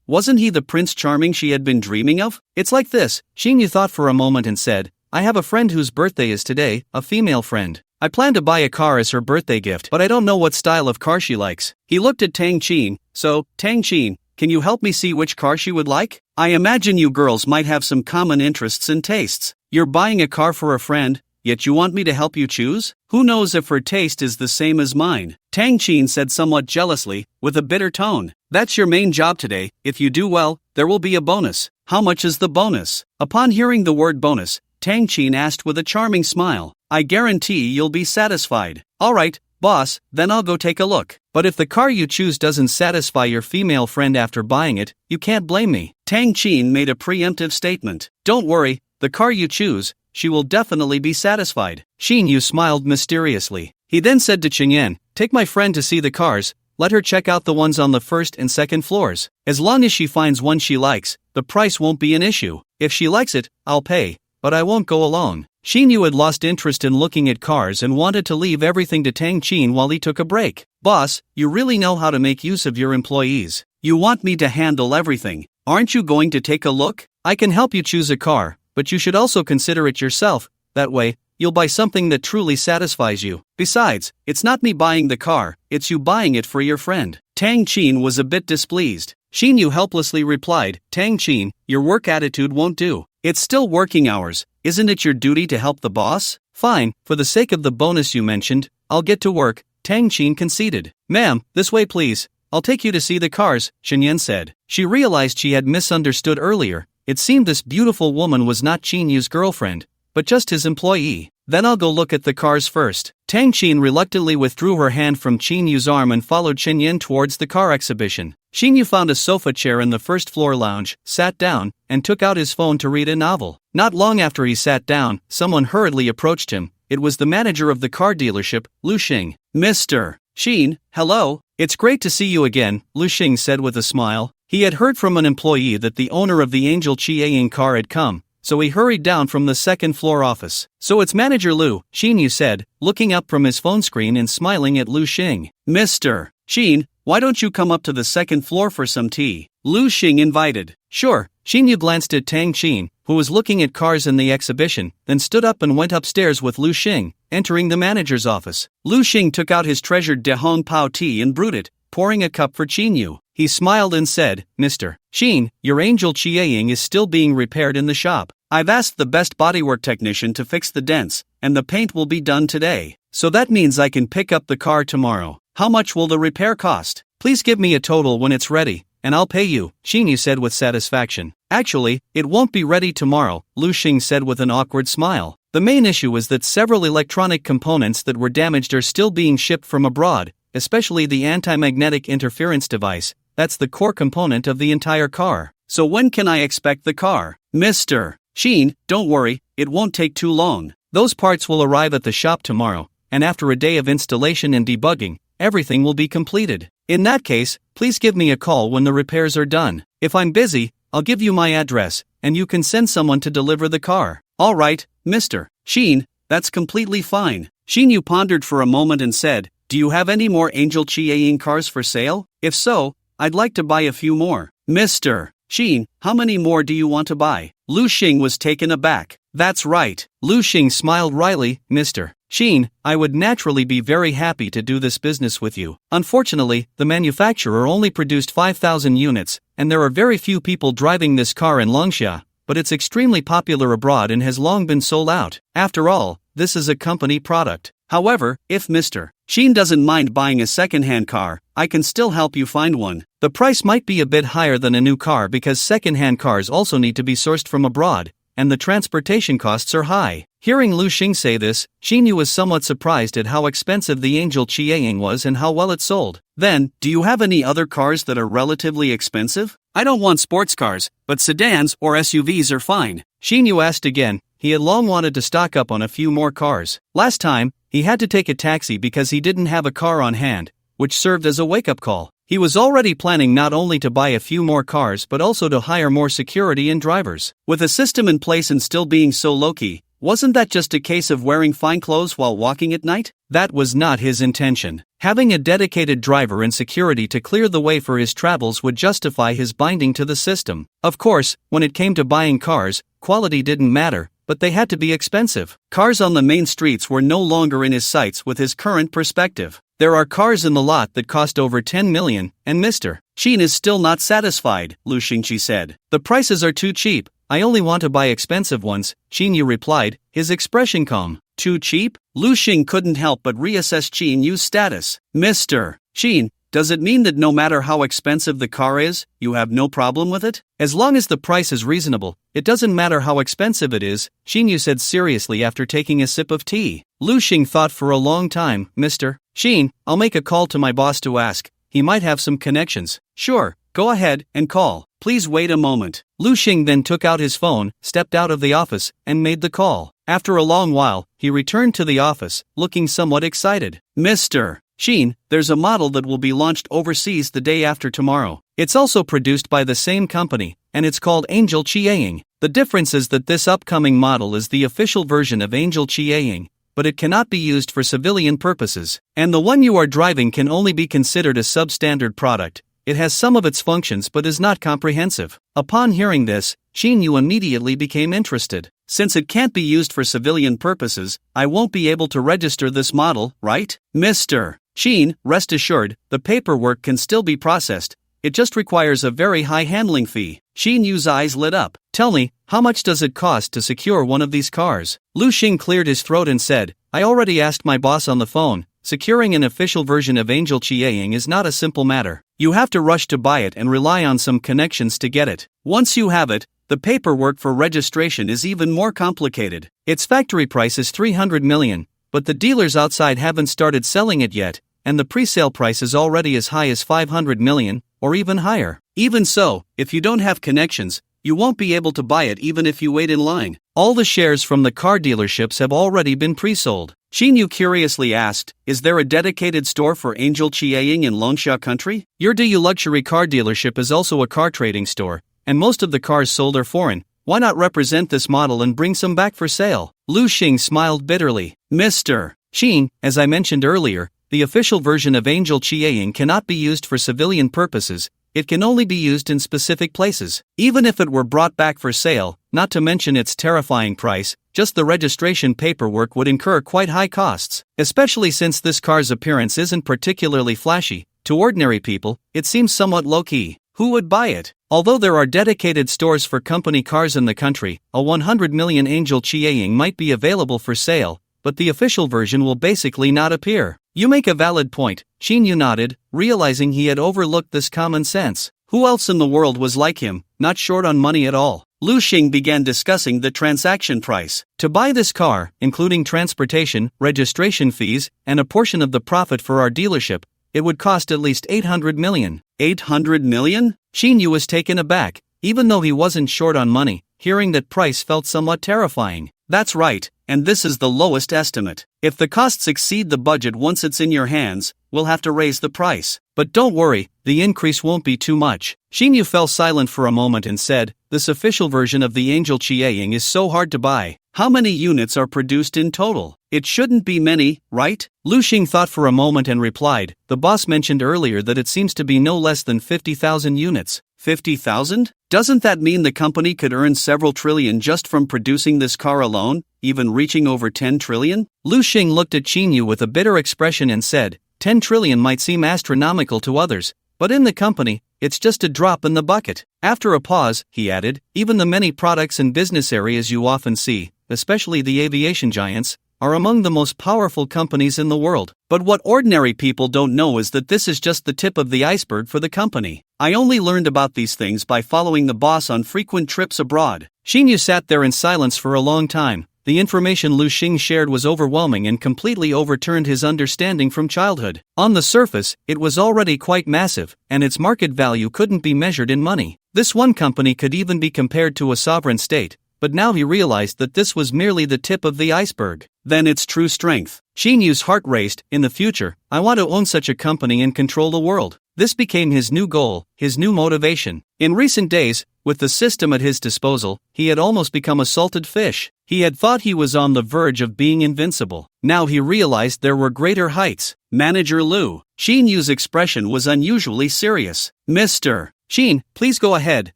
Wasn't he the Prince Charming she had been dreaming of? It's like this, Qin Yu thought for a moment and said, I have a friend whose birthday is today, a female friend. I plan to buy a car as her birthday gift, but I don't know what style of car she likes. He looked at Tang Qin. So, Tang Qin, can you help me see which car she would like? I imagine you girls might have some common interests and tastes. You're buying a car for a friend, yet you want me to help you choose? Who knows if her taste is the same as mine? Tang Qin said somewhat jealously, with a bitter tone. That's your main job today. If you do well, there will be a bonus. How much is the bonus? Upon hearing the word bonus, Tang Qin asked with a charming smile. I guarantee you'll be satisfied. Alright, boss, then I'll go take a look. But if the car you choose doesn't satisfy your female friend after buying it, you can't blame me. Tang Qin made a preemptive statement. Don't worry, the car you choose, she will definitely be satisfied. Qin Yu smiled mysteriously. He then said to Qin Yan, take my friend to see the cars, let her check out the ones on the first and second floors. As long as she finds one she likes, the price won't be an issue. If she likes it, I'll pay, but I won't go alone. Qin Yu had lost interest in looking at cars and wanted to leave everything to Tang Qin while he took a break. Boss, you really know how to make use of your employees. You want me to handle everything. Aren't you going to take a look? I can help you choose a car, but you should also consider it yourself. That way, you'll buy something that truly satisfies you. Besides, it's not me buying the car, it's you buying it for your friend. Tang Qin was a bit displeased. Qin Yu helplessly replied, Tang Qin, your work attitude won't do. It's still working hours. Isn't it your duty to help the boss? Fine, for the sake of the bonus you mentioned, I'll get to work, Tang Qin conceded. Ma'am, this way please. I'll take you to see the cars, Qin Yan said. She realized she had misunderstood earlier. It seemed this beautiful woman was not Qin Yu's girlfriend, but just his employee. Then I'll go look at the cars first. Tang Qin reluctantly withdrew her hand from Qin Yu's arm and followed Qin Yan towards the car exhibition. Qin Yu found a sofa chair in the first floor lounge, sat down, and took out his phone to read a novel. Not long after he sat down, someone hurriedly approached him, it was the manager of the car dealership, Lu Xing. Mr. Xin, hello, it's great to see you again, Lu Xing said with a smile. He had heard from an employee that the owner of the Angel Chiaing car had come, so he hurried down from the second-floor office. So it's Manager Lu, Xin Yu said, looking up from his phone screen and smiling at Lu Xing. Mr. Xin, why don't you come up to the second floor for some tea? Lu Xing invited. Sure, Xin Yu glanced at Tang Xin, who was looking at cars in the exhibition, then stood up and went upstairs with Lu Xing, entering the manager's office. Lu Xing took out his treasured Dehong Pao tea and brewed it, pouring a cup for Xin Yu. He smiled and said, Mr. Xin, your Angel Chiaing is still being repaired in the shop. I've asked the best bodywork technician to fix the dents, and the paint will be done today. So that means I can pick up the car tomorrow. How much will the repair cost? Please give me a total when it's ready, and I'll pay you, Xin Yu said with satisfaction. Actually, it won't be ready tomorrow, Lu Xing said with an awkward smile. The main issue is that several electronic components that were damaged are still being shipped from abroad, especially the anti-magnetic interference device. That's the core component of the entire car. So when can I expect the car? Mr. Xin, don't worry, it won't take too long. Those parts will arrive at the shop tomorrow, and after a day of installation and debugging, everything will be completed. In that case, please give me a call when the repairs are done. If I'm busy, I'll give you my address, and you can send someone to deliver the car. All right, Mr. Xin, that's completely fine. Xin Yu pondered for a moment and said, do you have any more Angel Chiaing cars for sale? If so, I'd like to buy a few more. Mr. Xin, how many more do you want to buy? Lu Xing was taken aback. That's right. Lu Xing smiled wryly. Mr. Xin, I would naturally be very happy to do this business with you. Unfortunately, the manufacturer only produced 5,000 units, and there are very few people driving this car in Longxia, but it's extremely popular abroad and has long been sold out. After all, this is a company product. However, if Mr. Xin doesn't mind buying a second-hand car, I can still help you find one. The price might be a bit higher than a new car because second-hand cars also need to be sourced from abroad, and the transportation costs are high. Hearing Lu Xing say this, Xin Yu was somewhat surprised at how expensive the Angel Chiaing was and how well it sold. Then, do you have any other cars that are relatively expensive? I don't want sports cars, but sedans or SUVs are fine. Xin Yu asked again. He had long wanted to stock up on a few more cars. Last time, he had to take a taxi because he didn't have a car on hand, which served as a wake-up call. He was already planning not only to buy a few more cars but also to hire more security and drivers. With a system in place and still being so low-key, wasn't that just a case of wearing fine clothes while walking at night? That was not his intention. Having a dedicated driver and security to clear the way for his travels would justify his binding to the system. Of course, when it came to buying cars, quality didn't matter, but they had to be expensive. Cars on the main streets were no longer in his sights with his current perspective. There are cars in the lot that cost over 10 million, and Mr. Xin is still not satisfied, Lu Xingqi said. The prices are too cheap. I only want to buy expensive ones, Xin Yu replied, his expression calm. Too cheap? Lu Xing couldn't help but reassess Xin Yu's status. Mr. Xin, does it mean that no matter how expensive the car is, you have no problem with it? As long as the price is reasonable, it doesn't matter how expensive it is, Xin Yu said seriously after taking a sip of tea. Lu Xing thought for a long time. Mr. Xin, I'll make a call to my boss to ask. He might have some connections. Sure, go ahead and call. Please wait a moment. Lu Xing then took out his phone, stepped out of the office, and made the call. After a long while, he returned to the office, looking somewhat excited. Mr. Xin, there's a model that will be launched overseas the day after tomorrow. It's also produced by the same company, and it's called Angel Chiaing. The difference is that this upcoming model is the official version of Angel Chiaing, but it cannot be used for civilian purposes, and the one you are driving can only be considered a substandard product. It has some of its functions but is not comprehensive. Upon hearing this, Xin Yu immediately became interested. Since it can't be used for civilian purposes, I won't be able to register this model, right? Mr. Xin, rest assured, the paperwork can still be processed. It just requires a very high handling fee. Xin Yu's eyes lit up. Tell me, how much does it cost to secure one of these cars? Lu Xing cleared his throat and said, I already asked my boss on the phone. Securing an official version of Angel Chiaing is not a simple matter. You have to rush to buy it and rely on some connections to get it. Once you have it, the paperwork for registration is even more complicated. Its factory price is 300 million, but the dealers outside haven't started selling it yet, and the pre-sale price is already as high as 500 million, or even higher. Even so, if you don't have connections, you won't be able to buy it even if you wait in line. All the shares from the car dealerships have already been pre-sold. Xinyu curiously asked, is there a dedicated store for Angel Chiaing in Longsha country? Your DU luxury car dealership is also a car trading store, and most of the cars sold are foreign. Why not represent this model and bring some back for sale? Lu Xing smiled bitterly. Mr. Xin, as I mentioned earlier, the official version of Angel Chiaing cannot be used for civilian purposes. It can only be used in specific places. Even if it were brought back for sale, not to mention its terrifying price, just the registration paperwork would incur quite high costs, especially since this car's appearance isn't particularly flashy. To ordinary people, it seems somewhat low-key. Who would buy it? Although there are dedicated stores for company cars in the country, a 100 million Angel Chiaing might be available for sale, but the official version will basically not appear. You make a valid point, Xinyu nodded, realizing he had overlooked this common sense. Who else in the world was like him, not short on money at all? Lu Xing began discussing the transaction price. To buy this car, including transportation, registration fees, and a portion of the profit for our dealership, it would cost at least 800 million. 800 million? Xinyu was taken aback, even though he wasn't short on money. Hearing that price felt somewhat terrifying. That's right, and this is the lowest estimate. If the costs exceed the budget once it's in your hands, we'll have to raise the price. But don't worry, the increase won't be too much. Xinyu fell silent for a moment and said, this official version of the Angel Chiaing is so hard to buy. How many units are produced in total? It shouldn't be many, right? Lu Xing thought for a moment and replied, the boss mentioned earlier that it seems to be no less than 50,000 units. 50,000? Doesn't that mean the company could earn several trillion just from producing this car alone, even reaching over 10 trillion? Lu Xing looked at Xinyu with a bitter expression and said, 10 trillion might seem astronomical to others, but in the company, it's just a drop in the bucket. After a pause, he added, even the many products and business areas you often see, especially the aviation giants, are among the most powerful companies in the world. But what ordinary people don't know is that this is just the tip of the iceberg for the company. I only learned about these things by following the boss on frequent trips abroad. Xinyu sat there in silence for a long time. The information Lu Xing shared was overwhelming and completely overturned his understanding from childhood. On the surface, it was already quite massive, and its market value couldn't be measured in money. This one company could even be compared to a sovereign state. But now he realized that this was merely the tip of the iceberg. Then its true strength. Xinyu's heart raced. In the future, I want to own such a company and control the world. This became his new goal, his new motivation. In recent days, with the system at his disposal, he had almost become a salted fish. He had thought he was on the verge of being invincible. Now he realized there were greater heights. Manager Lu. Xinyu's expression was unusually serious. Mr. Xin, please go ahead.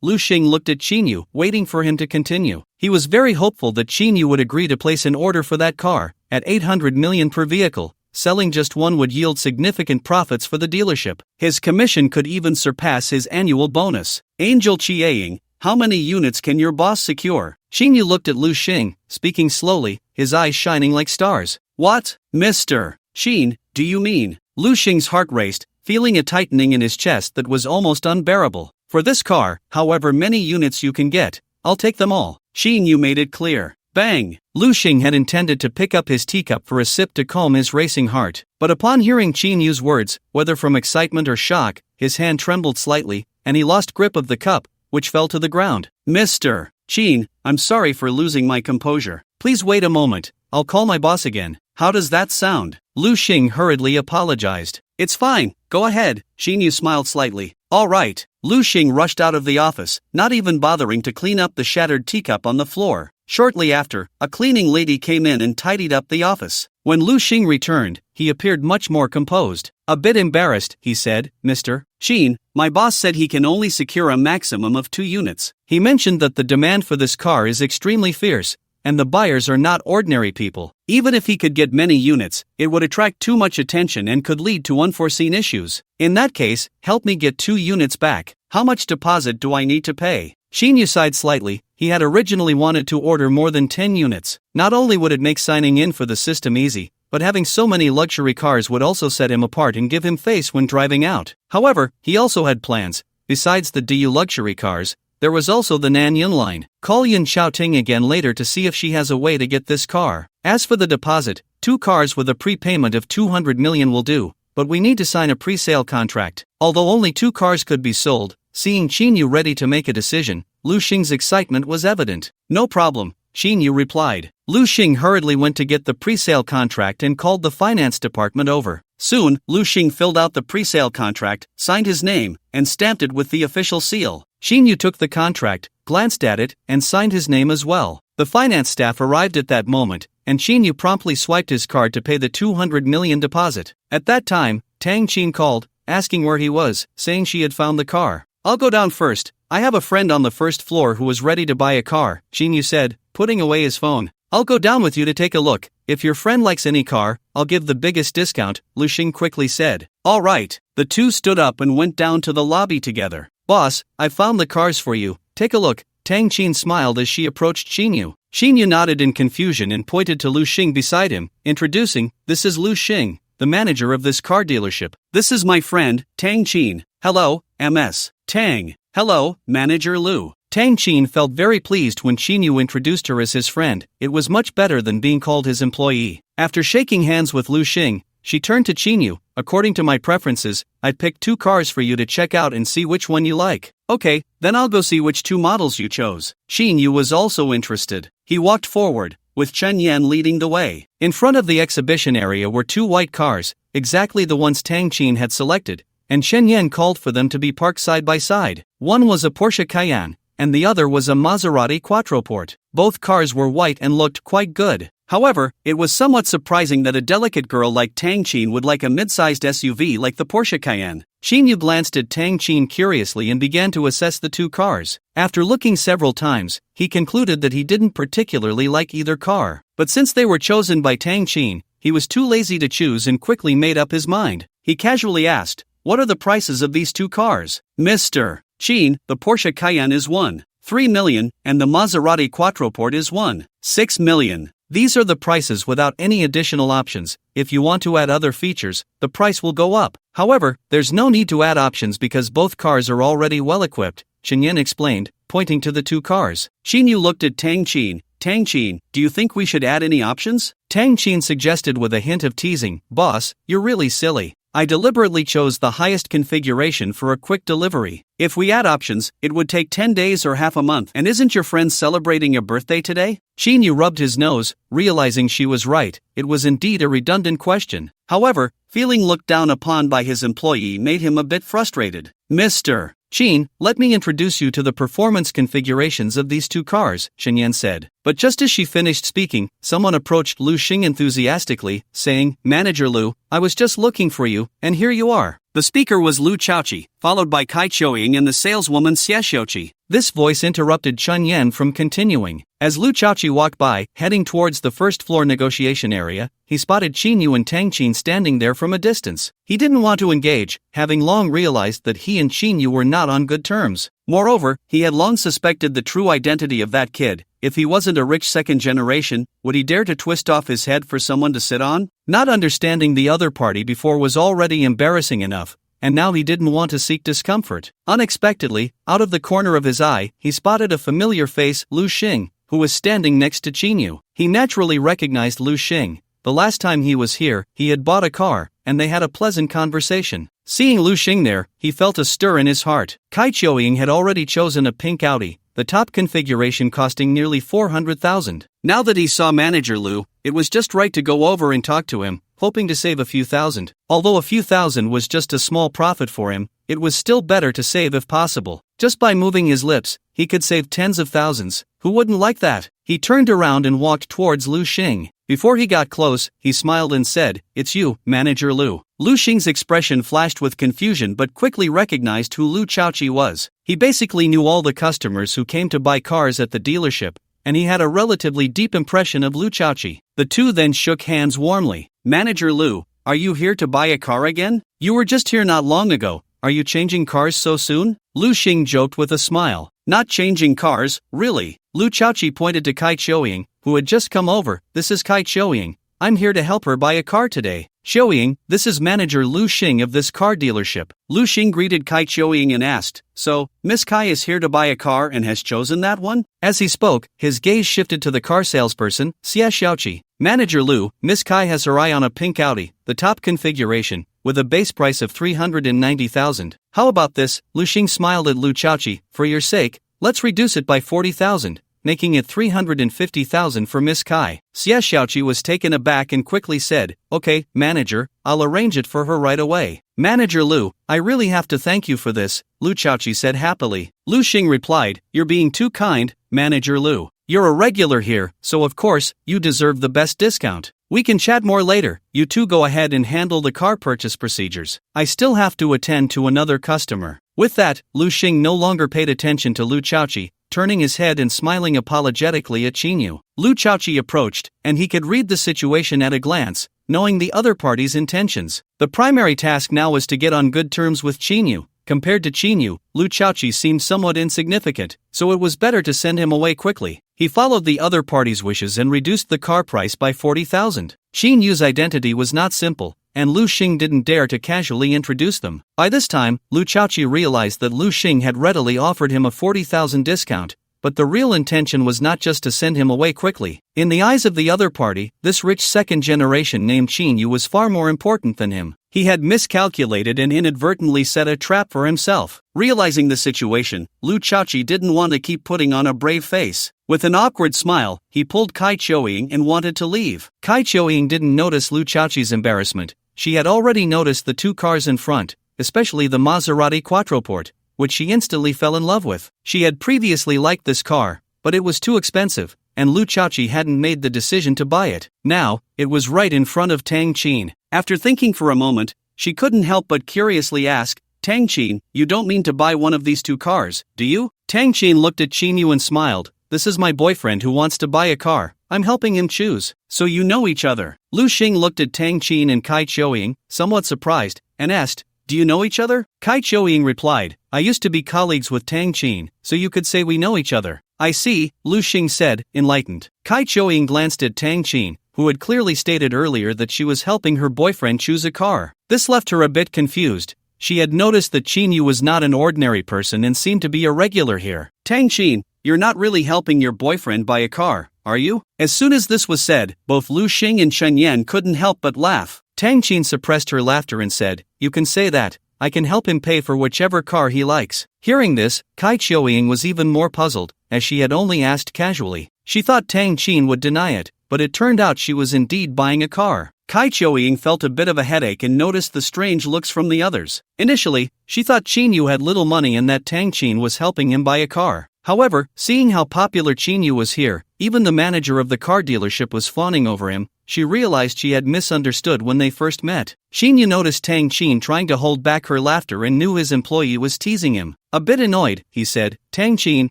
Lu Xing looked at Xinyu, waiting for him to continue. He was very hopeful that Xinyu would agree to place an order for that car, at 800 million per vehicle. Selling just one would yield significant profits for the dealership. His commission could even surpass his annual bonus. Angel Chiaing, how many units can your boss secure? Xinyu looked at Lu Xing, speaking slowly, his eyes shining like stars. What? Mr. Xin, do you mean? Lu Xing's heart raced, feeling a tightening in his chest that was almost unbearable. For this car, however many units you can get, I'll take them all. Xinyu made it clear. Bang! Lu Xing had intended to pick up his teacup for a sip to calm his racing heart, but upon hearing Xinyu's words, whether from excitement or shock, his hand trembled slightly, and he lost grip of the cup, which fell to the ground. Mr. Xin, I'm sorry for losing my composure. Please wait a moment, I'll call my boss again. How does that sound? Lu Xing hurriedly apologized. It's fine, go ahead. Xinyu smiled slightly. All right. Lu Xing rushed out of the office, not even bothering to clean up the shattered teacup on the floor. Shortly after, a cleaning lady came in and tidied up the office. When Lu Xing returned, he appeared much more composed. A bit embarrassed, he said, Mr. Xin, my boss said he can only secure a maximum of 2 units. He mentioned that the demand for this car is extremely fierce, and the buyers are not ordinary people. Even if he could get many units, it would attract too much attention and could lead to unforeseen issues. In that case, help me get 2 units back. How much deposit do I need to pay? Xinyu sighed slightly. He had originally wanted to order more than 10 units. Not only would it make signing in for the system easy, but having so many luxury cars would also set him apart and give him face when driving out. However, he also had plans. Besides the DU luxury cars, there was also the Nanyun line. Call Yun Xiaoting again later to see if she has a way to get this car. As for the deposit, 2 cars with a prepayment of 200 million will do, but we need to sign a pre-sale contract. Although only 2 cars could be sold, Seeing Qinyu ready to make a decision, Lu Xing's excitement was evident. No problem, Qinyu replied. Lu Xing hurriedly went to get the pre-sale contract and called the finance department over. Soon, Lu Xing filled out the pre-sale contract, signed his name, and stamped it with the official seal. Qinyu took the contract, glanced at it, and signed his name as well. The finance staff arrived at that moment, and Qinyu promptly swiped his card to pay the 200 million deposit. At that time, Tang Qin called, asking where he was, saying she had found the car. I'll go down first. I have a friend on the first floor who was ready to buy a car, Qinyu said, putting away his phone. I'll go down with you to take a look. If your friend likes any car, I'll give the biggest discount, Lu Xing quickly said. All right. The two stood up and went down to the lobby together. Boss, I found the cars for you. Take a look. Tang Qin smiled as she approached Qinyu. Qinyu nodded in confusion and pointed to Lu Xing beside him, introducing, this is Lu Xing, the manager of this car dealership. This is my friend, Tang Qin. Hello, MS. Tang. Hello, Manager Lu. Tang Qin felt very pleased when Qinyu introduced her as his friend. It was much better than being called his employee. After shaking hands with Lu Xing, she turned to Qinyu. According to my preferences, I'd pick 2 cars for you to check out and see which one you like. Okay, then I'll go see which 2 models you chose. Qinyu was also interested. He walked forward, with Chen Yan leading the way. In front of the exhibition area were 2 white cars, exactly the ones Tang Qin had selected, and Chen Yan called for them to be parked side by side. One was a Porsche Cayenne, and the other was a Maserati Quattroporte. Both cars were white and looked quite good. However, it was somewhat surprising that a delicate girl like Tang Qin would like a mid-sized SUV like the Porsche Cayenne. Qinyu glanced at Tang Qin curiously and began to assess the 2 cars. After looking several times, he concluded that he didn't particularly like either car. But since they were chosen by Tang Qin, he was too lazy to choose and quickly made up his mind. He casually asked, what are the prices of these 2 cars? Mr. Qin, the Porsche Cayenne is 1.3 million, and the Maserati Quattroporte is 1.6 million. These are the prices without any additional options. If you want to add other features, the price will go up. However, there's no need to add options because both cars are already well equipped, Chen Yan explained, pointing to the 2 cars. Qinyu looked at Tang Qin. Tang Qin, do you think we should add any options? Tang Qin suggested with a hint of teasing, boss, you're really silly. I deliberately chose the highest configuration for a quick delivery. If we add options, it would take 10 days or half a month. And isn't your friend celebrating a birthday today? Qinyu rubbed his nose, realizing she was right. It was indeed a redundant question. However, feeling looked down upon by his employee made him a bit frustrated. Mr. Qin, let me introduce you to the performance configurations of these 2 cars, Chen Yan said. But just as she finished speaking, someone approached Lu Xing enthusiastically, saying, Manager Lu, I was just looking for you, and here you are. The speaker was Lu Chaoqi, followed by Kai Choying and the saleswoman Xia Xiuqi. This voice interrupted Chen Yan from continuing. As Lu Chaoqi walked by, heading towards the first-floor negotiation area, he spotted Qinyu and Tang Qin standing there from a distance. He didn't want to engage, having long realized that he and Qinyu were not on good terms. Moreover, he had long suspected the true identity of that kid. If he wasn't a rich second generation, would he dare to twist off his head for someone to sit on? Not understanding the other party before was already embarrassing enough, and now he didn't want to seek discomfort. Unexpectedly, out of the corner of his eye, he spotted a familiar face, Lu Xing, who was standing next to Qinyu. He naturally recognized Lu Xing. The last time he was here, he had bought a car, and they had a pleasant conversation. Seeing Lu Xing there, he felt a stir in his heart. Kai Choying had already chosen a pink Audi, the top configuration costing nearly 400,000. Now that he saw Manager Lu, it was just right to go over and talk to him, hoping to save a few thousand. Although a few thousand was just a small profit for him, it was still better to save if possible. Just by moving his lips, he could save tens of thousands. Who wouldn't like that? He turned around and walked towards Lu Xing. Before he got close, he smiled and said, It's you, Manager Lu. Lu Xing's expression flashed with confusion but quickly recognized who Lu Chaoqi was. He basically knew all the customers who came to buy cars at the dealership, and he had a relatively deep impression of Lu Chaoqi. The two then shook hands warmly. Manager Lu, are you here to buy a car again? You were just here not long ago. Are you changing cars so soon? Lu Xing joked with a smile. Not changing cars, really? Lu Chaoqi pointed to Kai Choying, who had just come over. This is Kai Choying. I'm here to help her buy a car today. Choying, this is Manager Lu Xing of this car dealership. Lu Xing greeted Kai Choying and asked, So, Miss Kai is here to buy a car and has chosen that one? As he spoke, his gaze shifted to the car salesperson, Xia Xiuqi. Manager Lu, Miss Kai has her eye on a pink Audi, the top configuration, with a base price of 390,000. How about this? Lu Xing smiled at Lu Chaoqi. For your sake, let's reduce it by 40,000, making it 350,000 for Miss Kai. Xia Xiaoqi was taken aback and quickly said, "Okay, manager, I'll arrange it for her right away." "Manager Lu, I really have to thank you for this," Lu Chaoqi said happily. Lu Xing replied, "You're being too kind, Manager Lu. You're a regular here, so of course, you deserve the best discount. We can chat more later. You two go ahead and handle the car purchase procedures. I still have to attend to another customer." With that, Lu Xing no longer paid attention to Lu Chaoqi, turning his head and smiling apologetically at Qinyu. Lu Chaoqi approached, and he could read the situation at a glance, knowing the other party's intentions. The primary task now was to get on good terms with Qinyu. Compared to Qinyu, Lu Chaoqi seemed somewhat insignificant, so it was better to send him away quickly. He followed the other party's wishes and reduced the car price by 40,000. Qinyu's identity was not simple, and Lu Xing didn't dare to casually introduce them. By this time, Lu Chaoqi realized that Lu Xing had readily offered him a 40,000 discount, but the real intention was not just to send him away quickly. In the eyes of the other party, this rich second generation named Qinyu was far more important than him. He had miscalculated and inadvertently set a trap for himself. Realizing the situation, Lu Chaoqi didn't want to keep putting on a brave face. With an awkward smile, he pulled Kai Qiuying and wanted to leave. Kai Qiuying didn't notice Lu Chaoqi's embarrassment. She had already noticed the two cars in front, especially the Maserati Quattroporte, which she instantly fell in love with. She had previously liked this car, but it was too expensive, and Lu Chaoqi hadn't made the decision to buy it. Now, it was right in front of Tang Qin. After thinking for a moment, she couldn't help but curiously ask, "Tang Qin, you don't mean to buy one of these two cars, do you?" Tang Qin looked at Qinyu and smiled. "This is my boyfriend who wants to buy a car. I'm helping him choose." "So you know each other?" Lu Xing looked at Tang Qin and Kai Qiuying, somewhat surprised, and asked, "Do you know each other?" Kai Qiuying replied, "I used to be colleagues with Tang Qin, so you could say we know each other." "I see," Lu Xing said, enlightened. Kai Qiuying glanced at Tang Qin, who had clearly stated earlier that she was helping her boyfriend choose a car. This left her a bit confused. She had noticed that Qinyu was not an ordinary person and seemed to be a regular here. "Tang Qin, you're not really helping your boyfriend buy a car, are you?" As soon as this was said, both Lu Xing and Shen Yan couldn't help but laugh. Tang Qin suppressed her laughter and said, "You can say that. I can help him pay for whichever car he likes." Hearing this, Kai Qiuying was even more puzzled, as she had only asked casually. She thought Tang Qin would deny it, but it turned out she was indeed buying a car. Kai Qiuying felt a bit of a headache and noticed the strange looks from the others. Initially, she thought Qinyu had little money and that Tang Qin was helping him buy a car. However, seeing how popular Qinyu was here, even the manager of the car dealership was fawning over him, she realized she had misunderstood when they first met. Qinyu noticed Tang Qin trying to hold back her laughter and knew his employee was teasing him. A bit annoyed, he said, "Tang Qin,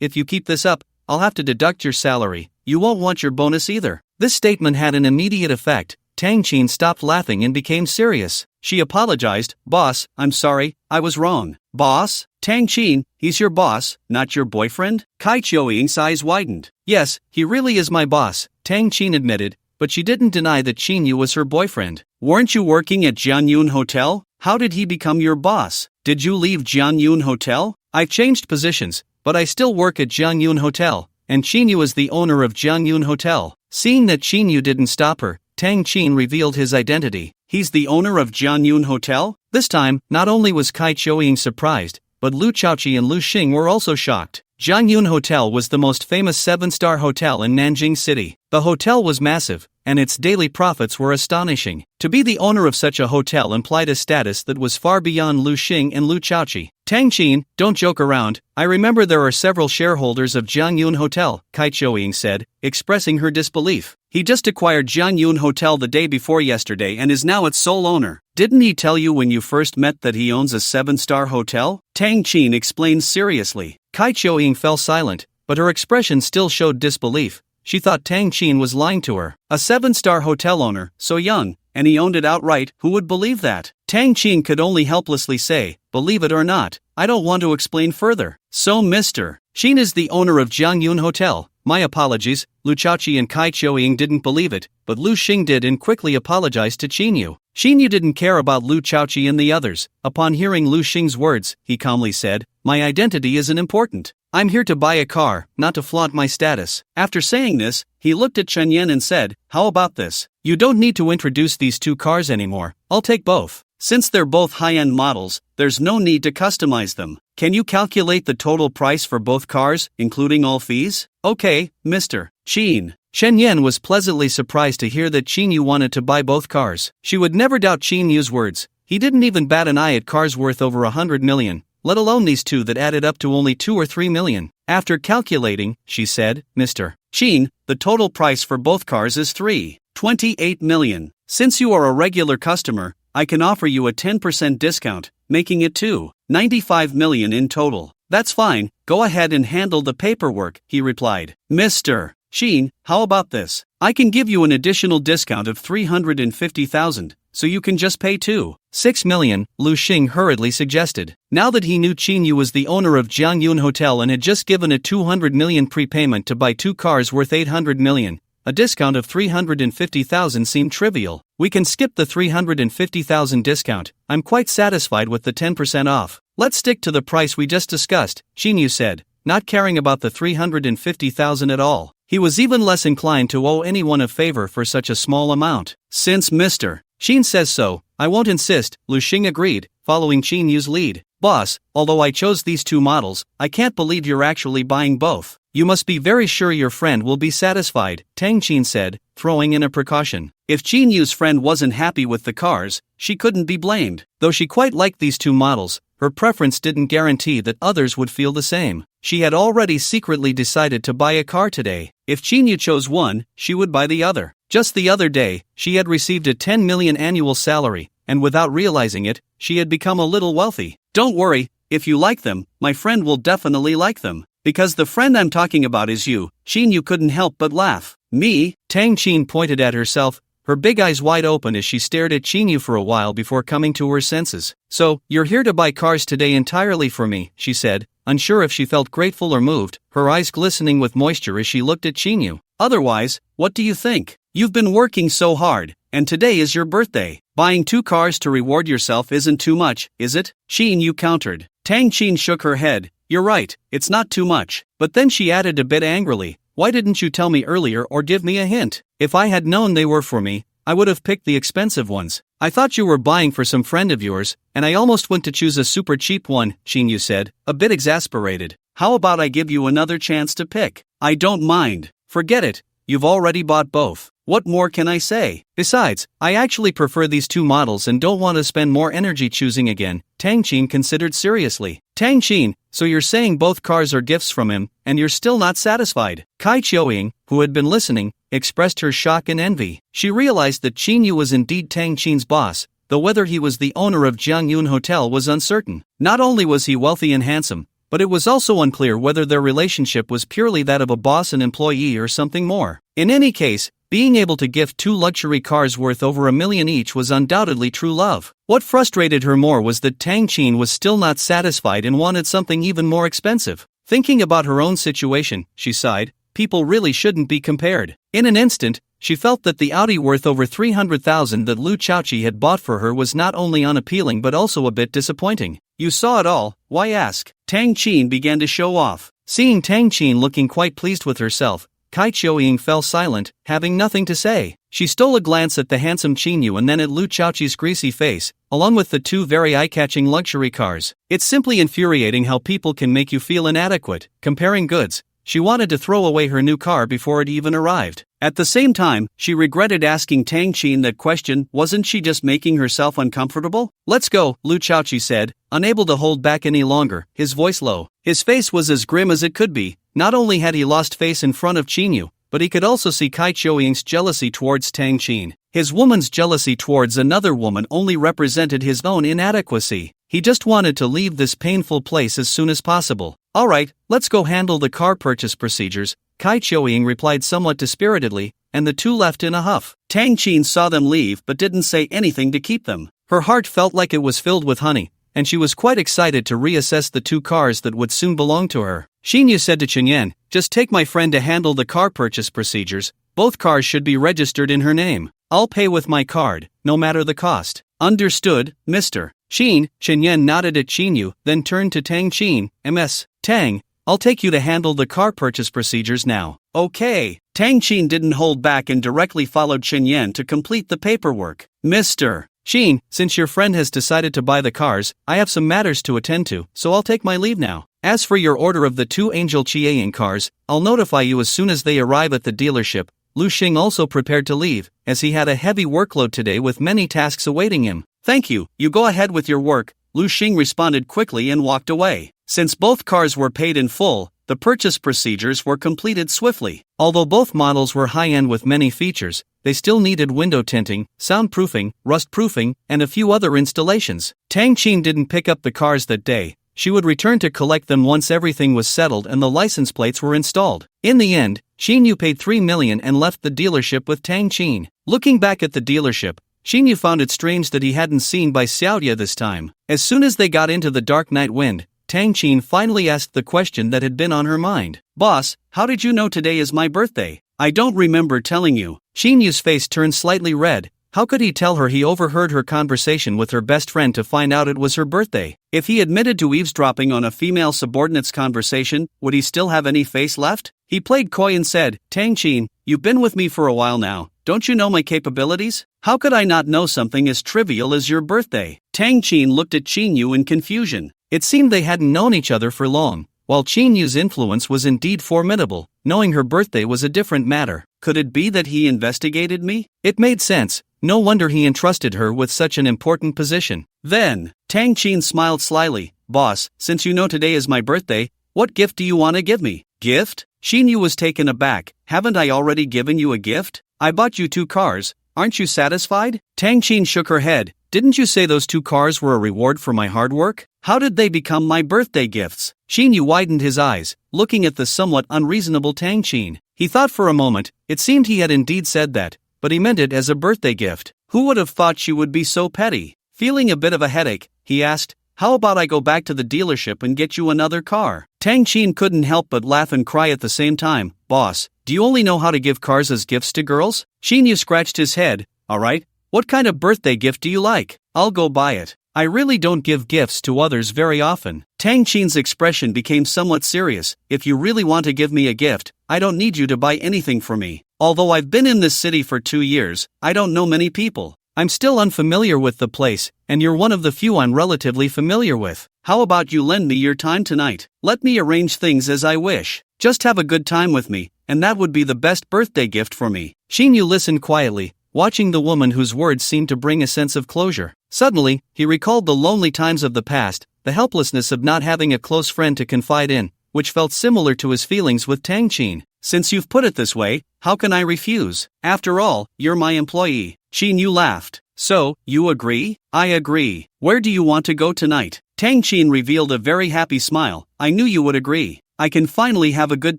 if you keep this up, I'll have to deduct your salary. You won't want your bonus either." This statement had an immediate effect. Tang Qin stopped laughing and became serious. She apologized, "Boss, I'm sorry, I was wrong." "Boss? Tang Qin, he's your boss, not your boyfriend?" Kai Qiuying's eyes widened. "Yes, he really is my boss," Tang Qin admitted, but she didn't deny that Qinyu was her boyfriend. "Weren't you working at Jianyun Hotel? How did he become your boss? Did you leave Jianyun Hotel?" "I've changed positions, but I still work at Jianyun Hotel, and Qinyu is the owner of Jianyun Hotel." Seeing that Qinyu didn't stop her, Tang Qin revealed his identity. "He's the owner of Jianyun Hotel?" This time, not only was Kai Qiuying surprised, but Lu Chaoqi and Lu Xing were also shocked. Jianyun Hotel was the most famous 7-star hotel in Nanjing City. The hotel was massive, and its daily profits were astonishing. To be the owner of such a hotel implied a status that was far beyond Lu Xing and Lu Chaoqi. "Tang Qin, don't joke around. I remember there are several shareholders of Jianyun Hotel," Kai Qiuying said, expressing her disbelief. "He just acquired Jianyun Hotel the day before yesterday and is now its sole owner. Didn't he tell you when you first met that he owns a 7-star hotel?" Tang Qin explained seriously. Kai Qiuying fell silent, but her expression still showed disbelief. She thought Tang Qin was lying to her. A 7-star hotel owner, so young, and he owned it outright, who would believe that? Tang Qin could only helplessly say, "Believe it or not, I don't want to explain further." "So Mr. Qin is the owner of Jianyun Hotel. My apologies." Lu Chaoqi and Kai Qiuying didn't believe it, but Lu Xing did and quickly apologized to Qinyu. Qinyu didn't care about Lu Chaoqi and the others. Upon hearing Lu Xing's words, he calmly said, "My identity isn't important. I'm here to buy a car, not to flaunt my status." After saying this, he looked at Chen Yan and said, "How about this? You don't need to introduce these two cars anymore, I'll take both." Since they're both high-end models, there's no need to customize them. Can you calculate the total price for both cars, including all fees? Okay, Mr. Chin. Chen Yan was pleasantly surprised to hear that Qin Yu wanted to buy both cars. She would never doubt Qin Yu's words. He didn't even bat an eye at cars worth over 100 million, let alone these two that added up to only 2 or 3 million. After calculating, she said, Mr. Qin, the total price for both cars is 3.28 million. Since you are a regular customer, I can offer you a 10% discount, making it 2.95 million in total. That's fine, go ahead and handle the paperwork, he replied. Mr. Qin, how about this? I can give you an additional discount of 350,000, so you can just pay 2.6 million, Lu Xing hurriedly suggested. Now that he knew Qin Yu was the owner of Jiangyun Hotel and had just given a 200 million prepayment to buy 2 cars worth 800 million, a discount of 350,000 seemed trivial. We can skip the 350,000 discount, I'm quite satisfied with the 10% off. Let's stick to the price we just discussed, Qin Yu said, not caring about the 350,000 at all. He was even less inclined to owe anyone a favor for such a small amount. Since Mr. Qin says so, I won't insist, Lu Xing agreed, following Qin Yu's lead. Boss, although I chose these 2 models, I can't believe you're actually buying both. You must be very sure your friend will be satisfied, Tang Qin said, throwing in a precaution. If Qin Yu's friend wasn't happy with the cars, she couldn't be blamed. Though she quite liked these 2 models, her preference didn't guarantee that others would feel the same. She had already secretly decided to buy a car today. If Qin Yu chose one, she would buy the other. Just the other day, she had received a 10 million annual salary, and without realizing it, she had become a little wealthy. Don't worry, if you like them, my friend will definitely like them. Because the friend I'm talking about is you, Qin Yu couldn't help but laugh. Me? Tang Qin pointed at herself, her big eyes wide open as she stared at Qin Yu for a while before coming to her senses. So, you're here to buy cars today entirely for me, she said, unsure if she felt grateful or moved, her eyes glistening with moisture as she looked at Qin Yu. Otherwise, what do you think? You've been working so hard, and today is your birthday. Buying 2 cars to reward yourself isn't too much, is it? Qin Yu countered. Tang Qin shook her head. You're right, it's not too much. But then she added a bit angrily, why didn't you tell me earlier or give me a hint? If I had known they were for me, I would have picked the expensive ones. I thought you were buying for some friend of yours, and I almost went to choose a super cheap one, Qin Yu said, a bit exasperated. How about I give you another chance to pick? I don't mind. Forget it, you've already bought both. What more can I say? Besides, I actually prefer these 2 models and don't want to spend more energy choosing again, Tang Qin considered seriously. Tang Qin, so you're saying both cars are gifts from him, and you're still not satisfied? Kai Chiuying, who had been listening, expressed her shock and envy. She realized that Qin Yu was indeed Tang Qin's boss, though whether he was the owner of Jiangyun Hotel was uncertain. Not only was he wealthy and handsome, but it was also unclear whether their relationship was purely that of a boss and employee or something more. In any case, being able to gift 2 luxury cars worth over $1 million each was undoubtedly true love. What frustrated her more was that Tang Qin was still not satisfied and wanted something even more expensive. Thinking about her own situation, she sighed, people really shouldn't be compared. In an instant, she felt that the Audi worth over 300,000 that Lu Chaoqi had bought for her was not only unappealing but also a bit disappointing. You saw it all, why ask? Tang Qin began to show off. Seeing Tang Qin looking quite pleased with herself, Kai Chiuying fell silent, having nothing to say. She stole a glance at the handsome Qin Yu and then at Lu Chaoqi's greasy face, along with the 2 very eye-catching luxury cars. It's simply infuriating how people can make you feel inadequate. Comparing goods, she wanted to throw away her new car before it even arrived. At the same time, she regretted asking Tang Qin that question. Wasn't she just making herself uncomfortable? Let's go, Lu Chaoqi said, unable to hold back any longer, his voice low. His face was as grim as it could be. Not only had he lost face in front of Qin Yu, but he could also see Kai Chiuying's jealousy towards Tang Qin. His woman's jealousy towards another woman only represented his own inadequacy. He just wanted to leave this painful place as soon as possible. Alright, let's go handle the car purchase procedures, Kai Chiuying replied somewhat dispiritedly, and the 2 left in a huff. Tang Qin saw them leave but didn't say anything to keep them. Her heart felt like it was filled with honey, and she was quite excited to reassess the 2 cars that would soon belong to her. Qin Yu said to Chen Yan, just take my friend to handle the car purchase procedures. Both cars should be registered in her name. I'll pay with my card, no matter the cost. Understood, Mr. Qin. Chen Yan nodded at Qin Yu, then turned to Tang Qin. Ms. Tang, I'll take you to handle the car purchase procedures now. Okay. Tang Qin didn't hold back and directly followed Chen Yan to complete the paperwork. Mr. Sheen, since your friend has decided to buy the cars, I have some matters to attend to, so I'll take my leave now. As for your order of the 2 Angel Chiang cars, I'll notify you as soon as they arrive at the dealership. Lu Xing also prepared to leave, as he had a heavy workload today with many tasks awaiting him. Thank you, you go ahead with your work, Lu Xing responded quickly and walked away. Since both cars were paid in full, the purchase procedures were completed swiftly. Although both models were high-end with many features, they still needed window tinting, soundproofing, rust-proofing, and a few other installations. Tang Qin didn't pick up the cars that day. She would return to collect them once everything was settled and the license plates were installed. In the end, Xinyu paid 3 million and left the dealership with Tang Qin. Looking back at the dealership, Xinyu found it strange that he hadn't seen by Xiaoya this time. As soon as they got into the dark night wind, Tang Qin finally asked the question that had been on her mind. Boss, how did you know today is my birthday? I don't remember telling you. Xinyu's face turned slightly red. How could he tell her he overheard her conversation with her best friend to find out it was her birthday? If he admitted to eavesdropping on a female subordinate's conversation, would he still have any face left? He played coy and said, Tang Qin, you've been with me for a while now. Don't you know my capabilities? How could I not know something as trivial as your birthday? Tang Qin looked at Xinyu in confusion. It seemed they hadn't known each other for long. While Xinyu's influence was indeed formidable, knowing her birthday was a different matter. Could it be that he investigated me? It made sense. No wonder he entrusted her with such an important position. Then, Tang Qin smiled slyly. Boss, since you know today is my birthday, what gift do you want to give me? Gift? Xinyu was taken aback. Haven't I already given you a gift? I bought you 2 cars. Aren't you satisfied? Tang Qin shook her head. Didn't you say those 2 cars were a reward for my hard work? How did they become my birthday gifts? Xinyu widened his eyes, looking at the somewhat unreasonable Tang Qin. He thought for a moment. It seemed he had indeed said that, but he meant it as a birthday gift. Who would have thought she would be so petty? Feeling a bit of a headache, he asked, how about I go back to the dealership and get you another car? Tang Qin couldn't help but laugh and cry at the same time. Boss, do you only know how to give cars as gifts to girls? Xinyu scratched his head. Alright, what kind of birthday gift do you like? I'll go buy it. I really don't give gifts to others very often. Tang Qin's expression became somewhat serious. If you really want to give me a gift, I don't need you to buy anything for me. Although I've been in this city for 2 years, I don't know many people. I'm still unfamiliar with the place, and you're one of the few I'm relatively familiar with. How about you lend me your time tonight? Let me arrange things as I wish. Just have a good time with me, and that would be the best birthday gift for me. Xinyu listened quietly, watching the woman whose words seemed to bring a sense of closure. Suddenly, he recalled the lonely times of the past, the helplessness of not having a close friend to confide in, which felt similar to his feelings with Tang Qin. Since you've put it this way, how can I refuse? After all, you're my employee. Xinyu laughed. So, you agree? I agree. Where do you want to go tonight? Tang Qin revealed a very happy smile. I knew you would agree. I can finally have a good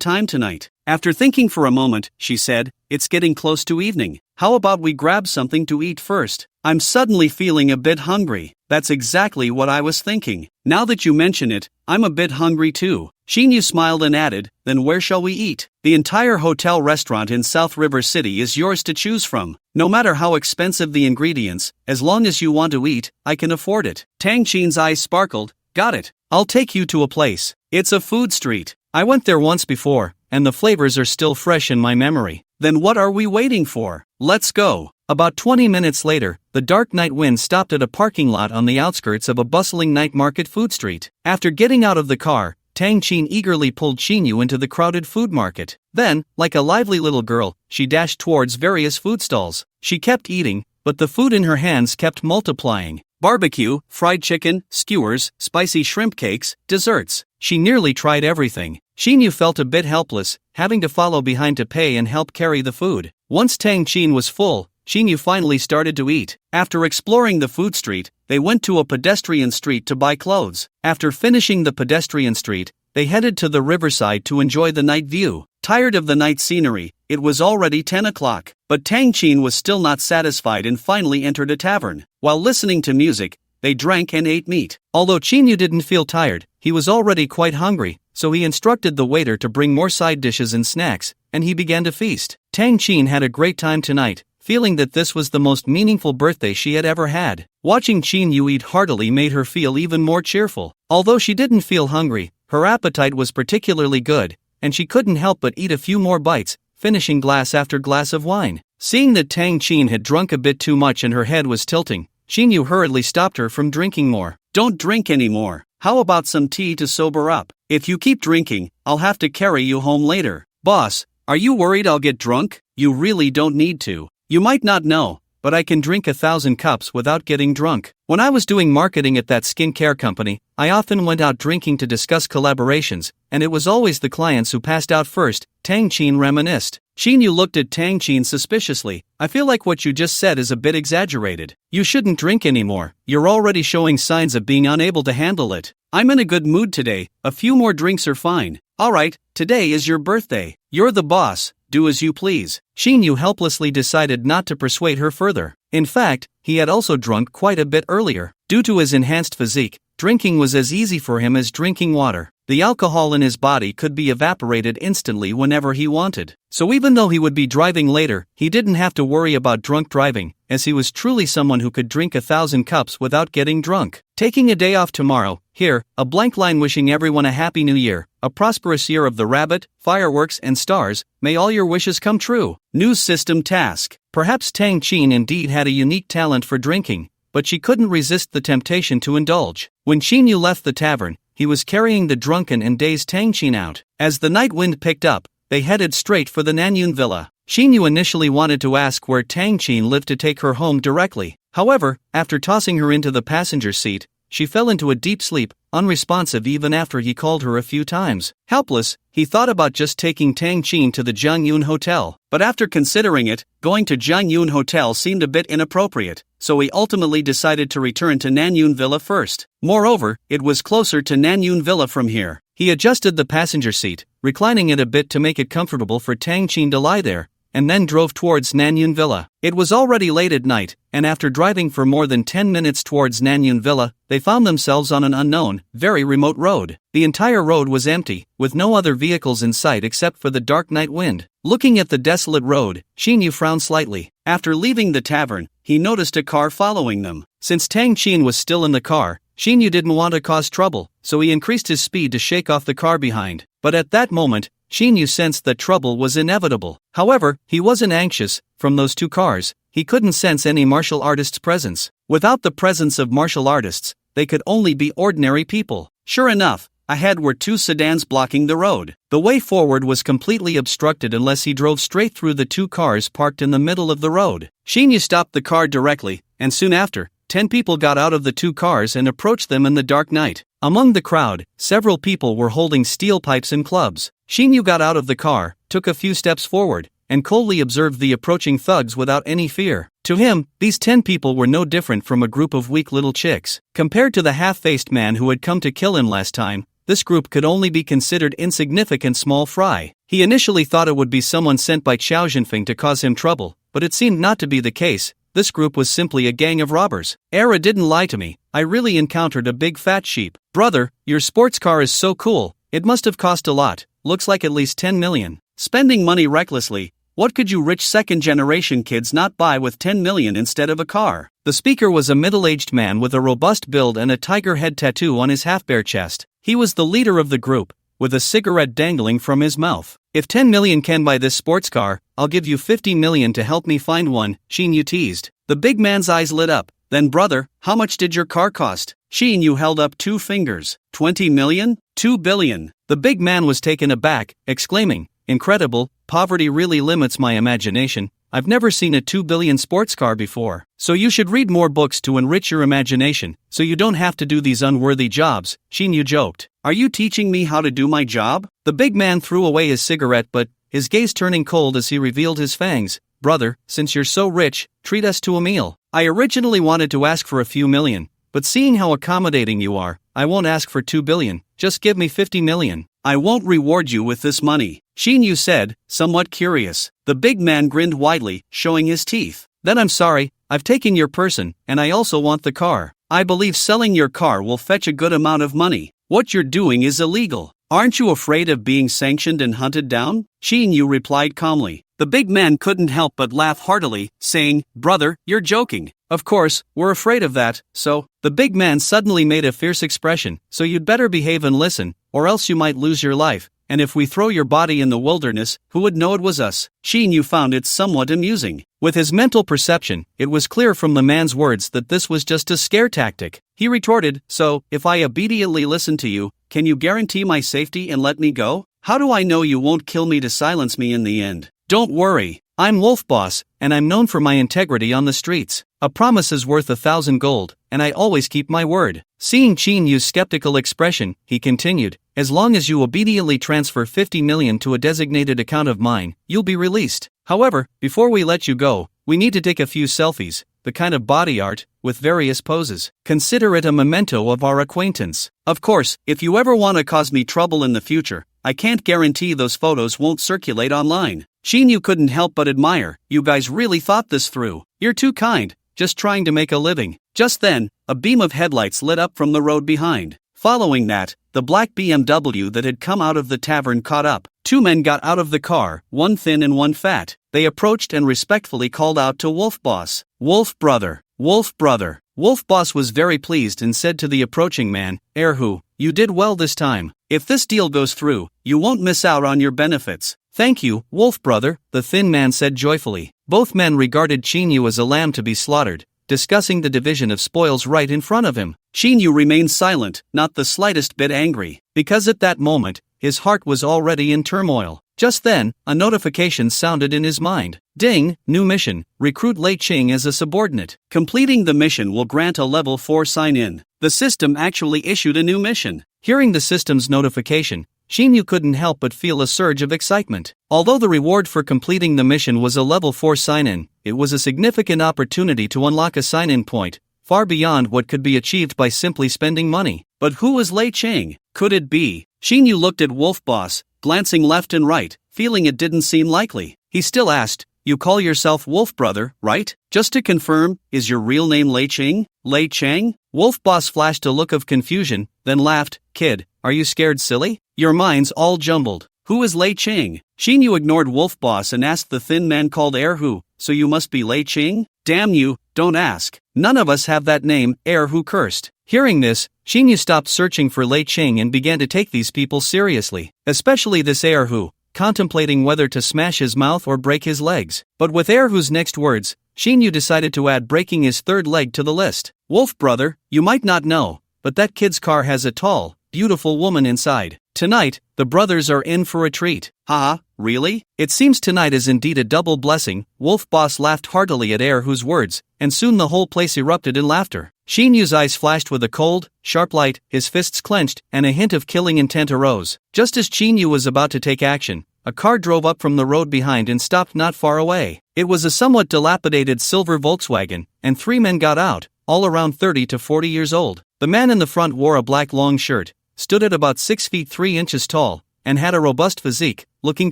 time tonight. After thinking for a moment, she said, it's getting close to evening. How about we grab something to eat first? I'm suddenly feeling a bit hungry. That's exactly what I was thinking. Now that you mention it, I'm a bit hungry too. Xinyu smiled and added, then where shall we eat? The entire hotel restaurant in South River City is yours to choose from. No matter how expensive the ingredients, as long as you want to eat, I can afford it. Tang Qin's eyes sparkled. Got it. I'll take you to a place. It's a food street. I went there once before, and the flavors are still fresh in my memory. Then what are we waiting for? Let's go. About 20 minutes later, the dark night wind stopped at a parking lot on the outskirts of a bustling night market food street. After getting out of the car, Tang Qin eagerly pulled Xinyu into the crowded food market. Then, like a lively little girl, she dashed towards various food stalls. She kept eating, but the food in her hands kept multiplying. Barbecue, fried chicken, skewers, spicy shrimp cakes, desserts. She nearly tried everything. Xinyu felt a bit helpless, having to follow behind to pay and help carry the food. Once Tang Qin was full, Xinyu finally started to eat. After exploring the food street, they went to a pedestrian street to buy clothes. After finishing the pedestrian street, they headed to the riverside to enjoy the night view. Tired of the night scenery, it was already 10 o'clock. But Tang Qin was still not satisfied and finally entered a tavern. While listening to music, they drank and ate meat. Although Xinyu didn't feel tired, he was already quite hungry, so he instructed the waiter to bring more side dishes and snacks, and he began to feast. Tang Qin had a great time tonight, feeling that this was the most meaningful birthday she had ever had. Watching Xinyu eat heartily made her feel even more cheerful. Although she didn't feel hungry, her appetite was particularly good, and she couldn't help but eat a few more bites, finishing glass after glass of wine. Seeing that Tang Qin had drunk a bit too much and her head was tilting, Xinyu hurriedly stopped her from drinking more. Don't drink anymore. How about some tea to sober up? If you keep drinking, I'll have to carry you home later. Boss, are you worried I'll get drunk? You really don't need to. You might not know, but I can drink 1,000 cups without getting drunk. When I was doing marketing at that skincare company, I often went out drinking to discuss collaborations, and it was always the clients who passed out first, Tang Qin reminisced. Xinyu looked at Tang Qin suspiciously. I feel like what you just said is a bit exaggerated. You shouldn't drink anymore. You're already showing signs of being unable to handle it. I'm in a good mood today. A few more drinks are fine. Alright, today is your birthday. You're the boss. Do as you please. Xinyu helplessly decided not to persuade her further. In fact, he had also drunk quite a bit earlier. Due to his enhanced physique, drinking was as easy for him as drinking water. The alcohol in his body could be evaporated instantly whenever he wanted. So even though he would be driving later, he didn't have to worry about drunk driving, as he was truly someone who could drink 1,000 cups without getting drunk. Taking a day off tomorrow, here, a blank line wishing everyone a happy new year, a prosperous year of the rabbit, fireworks and stars, may all your wishes come true. News system task. Perhaps Tang Qin indeed had a unique talent for drinking, but she couldn't resist the temptation to indulge. When Xinyu left the tavern, he was carrying the drunken and dazed Tang Qin out. As the night wind picked up, they headed straight for the Nanyun villa. Xinyu initially wanted to ask where Tang Qin lived to take her home directly. However, after tossing her into the passenger seat, she fell into a deep sleep, unresponsive even after he called her a few times. Helpless, he thought about just taking Tang Qin to the Jiangyun Hotel. But after considering it, going to Jiangyun Hotel seemed a bit inappropriate, so he ultimately decided to return to Nanyun Villa first. Moreover, it was closer to Nanyun Villa from here. He adjusted the passenger seat, reclining it a bit to make it comfortable for Tang Qin to lie there, and then drove towards Nanyun Villa. It was already late at night, and after driving for more than 10 minutes towards Nanyun Villa, they found themselves on an unknown, very remote road. The entire road was empty, with no other vehicles in sight except for the dark night wind. Looking at the desolate road, Xinyu frowned slightly. After leaving the tavern, he noticed a car following them. Since Tang Qin was still in the car, Xinyu didn't want to cause trouble, so he increased his speed to shake off the car behind. But at that moment, Xinyu sensed that trouble was inevitable. However, he wasn't anxious. From those two cars, he couldn't sense any martial artists' presence. Without the presence of martial artists, they could only be ordinary people. Sure enough, ahead were two sedans blocking the road. The way forward was completely obstructed unless he drove straight through the two cars parked in the middle of the road. Xinyu stopped the car directly, and soon after, 10 people got out of the two cars and approached them in the dark night. Among the crowd, several people were holding steel pipes and clubs. Xinyu got out of the car, took a few steps forward, and coldly observed the approaching thugs without any fear. To him, these 10 people were no different from a group of weak little chicks. Compared to the half-faced man who had come to kill him last time, this group could only be considered insignificant small fry. He initially thought it would be someone sent by Qiao Jinfeng to cause him trouble, but it seemed not to be the case. This group was simply a gang of robbers. Era didn't lie to me. I really encountered a big fat sheep. Brother, your sports car is so cool. It must have cost a lot. Looks like at least 10 million. Spending money recklessly. What could you rich second-generation kids not buy with 10 million instead of a car? The speaker was a middle-aged man with a robust build and a tiger head tattoo on his half-bare chest. He was the leader of the group, with a cigarette dangling from his mouth. If 10 million can buy this sports car, I'll give you 50 million to help me find one, Xinyu teased. The big man's eyes lit up. Then brother, how much did your car cost? Xinyu held up 2 fingers. 20 million? 2 billion. The big man was taken aback, exclaiming, incredible, poverty really limits my imagination. I've never seen a 2 billion sports car before. So you should read more books to enrich your imagination, so you don't have to do these unworthy jobs, Xinyu joked. Are you teaching me how to do my job? The big man threw away his cigarette but, his gaze turning cold as he revealed his fangs. Brother, since you're so rich, treat us to a meal. I originally wanted to ask for a few million, but seeing how accommodating you are, I won't ask for 2 billion, just give me 50 million. I won't reward you with this money, Xinyu said, somewhat curious. The big man grinned widely, showing his teeth. Then I'm sorry, I've taken your person, and I also want the car. I believe selling your car will fetch a good amount of money. What you're doing is illegal. Aren't you afraid of being sanctioned and hunted down? Xinyu replied calmly. The big man couldn't help but laugh heartily, saying, Brother, you're joking. Of course, we're afraid of that, so. The big man suddenly made a fierce expression, so you'd better behave and listen, or else you might lose your life, and if we throw your body in the wilderness, who would know it was us? Xinyu found it somewhat amusing. With his mental perception, it was clear from the man's words that this was just a scare tactic. He retorted, "So, if I obediently listen to you, can you guarantee my safety and let me go? How do I know you won't kill me to silence me in the end?" "Don't worry. I'm Wolf Boss, and I'm known for my integrity on the streets. A promise is worth 1,000 gold, and I always keep my word." Seeing Chin Yu's skeptical expression, he continued, "As long as you obediently transfer 50 million to a designated account of mine, you'll be released. However, before we let you go, we need to take a few selfies, the kind of body art, with various poses. Consider it a memento of our acquaintance. Of course, if you ever want to cause me trouble in the future, I can't guarantee those photos won't circulate online." Chin Yu couldn't help but admire, "You guys really thought this through. You're too kind, just trying to make a living." Just then, a beam of headlights lit up from the road behind. Following that, the black BMW that had come out of the tavern caught up. Two men got out of the car, one thin and one fat. They approached and respectfully called out to Wolf Boss, "Wolf brother, Wolf brother." Wolf Boss was very pleased and said to the approaching man, "Erhu, you did well this time. If this deal goes through, you won't miss out on your benefits." "Thank you, Wolf brother," the thin man said joyfully. Both men regarded Chin Yu as a lamb to be slaughtered, discussing the division of spoils right in front of him. Chin Yu remained silent, not the slightest bit angry, because at that moment, his heart was already in turmoil. Just then, a notification sounded in his mind. "Ding, new mission, recruit Lei Ching as a subordinate. Completing the mission will grant a level 4 sign-in." The system actually issued a new mission. Hearing the system's notification, Chin Yu couldn't help but feel a surge of excitement. Although the reward for completing the mission was a level 4 sign-in, it was a significant opportunity to unlock a sign-in point, far beyond what could be achieved by simply spending money. But who was Lei Ching? Could it be? Chin Yu looked at Wolf Boss, glancing left and right, feeling it didn't seem likely. He still asked, "You call yourself Wolf brother, right? Just to confirm, is your real name Lei Ching? Lei Chang?" Wolf Boss flashed a look of confusion, then laughed, "Kid, are you scared silly? Your mind's all jumbled. Who is Lei Ching?" Chin Yu ignored Wolf Boss and asked the thin man called Erhu, "So you must be Lei Ching?" "Damn you, don't ask. None of us have that name," Erhu cursed. Hearing this, Chin Yu stopped searching for Lei Ching and began to take these people seriously, especially this Erhu, contemplating whether to smash his mouth or break his legs. But with Erhu's next words, Chin Yu decided to add breaking his third leg to the list. "Wolf brother, you might not know, but that kid's car has a tall, beautiful woman inside. Tonight, the brothers are in for a treat." "Haha, really? It seems tonight is indeed a double blessing." Wolf Boss laughed heartily at Erhu's words, and soon the whole place erupted in laughter. Chin Yu's eyes flashed with a cold, sharp light, his fists clenched, and a hint of killing intent arose. Just as Chin Yu was about to take action, a car drove up from the road behind and stopped not far away. It was a somewhat dilapidated silver Volkswagen, and 3 men got out, all around 30 to 40 years old. The man in the front wore a black long shirt, stood at about 6 feet 3 inches tall, and had a robust physique, looking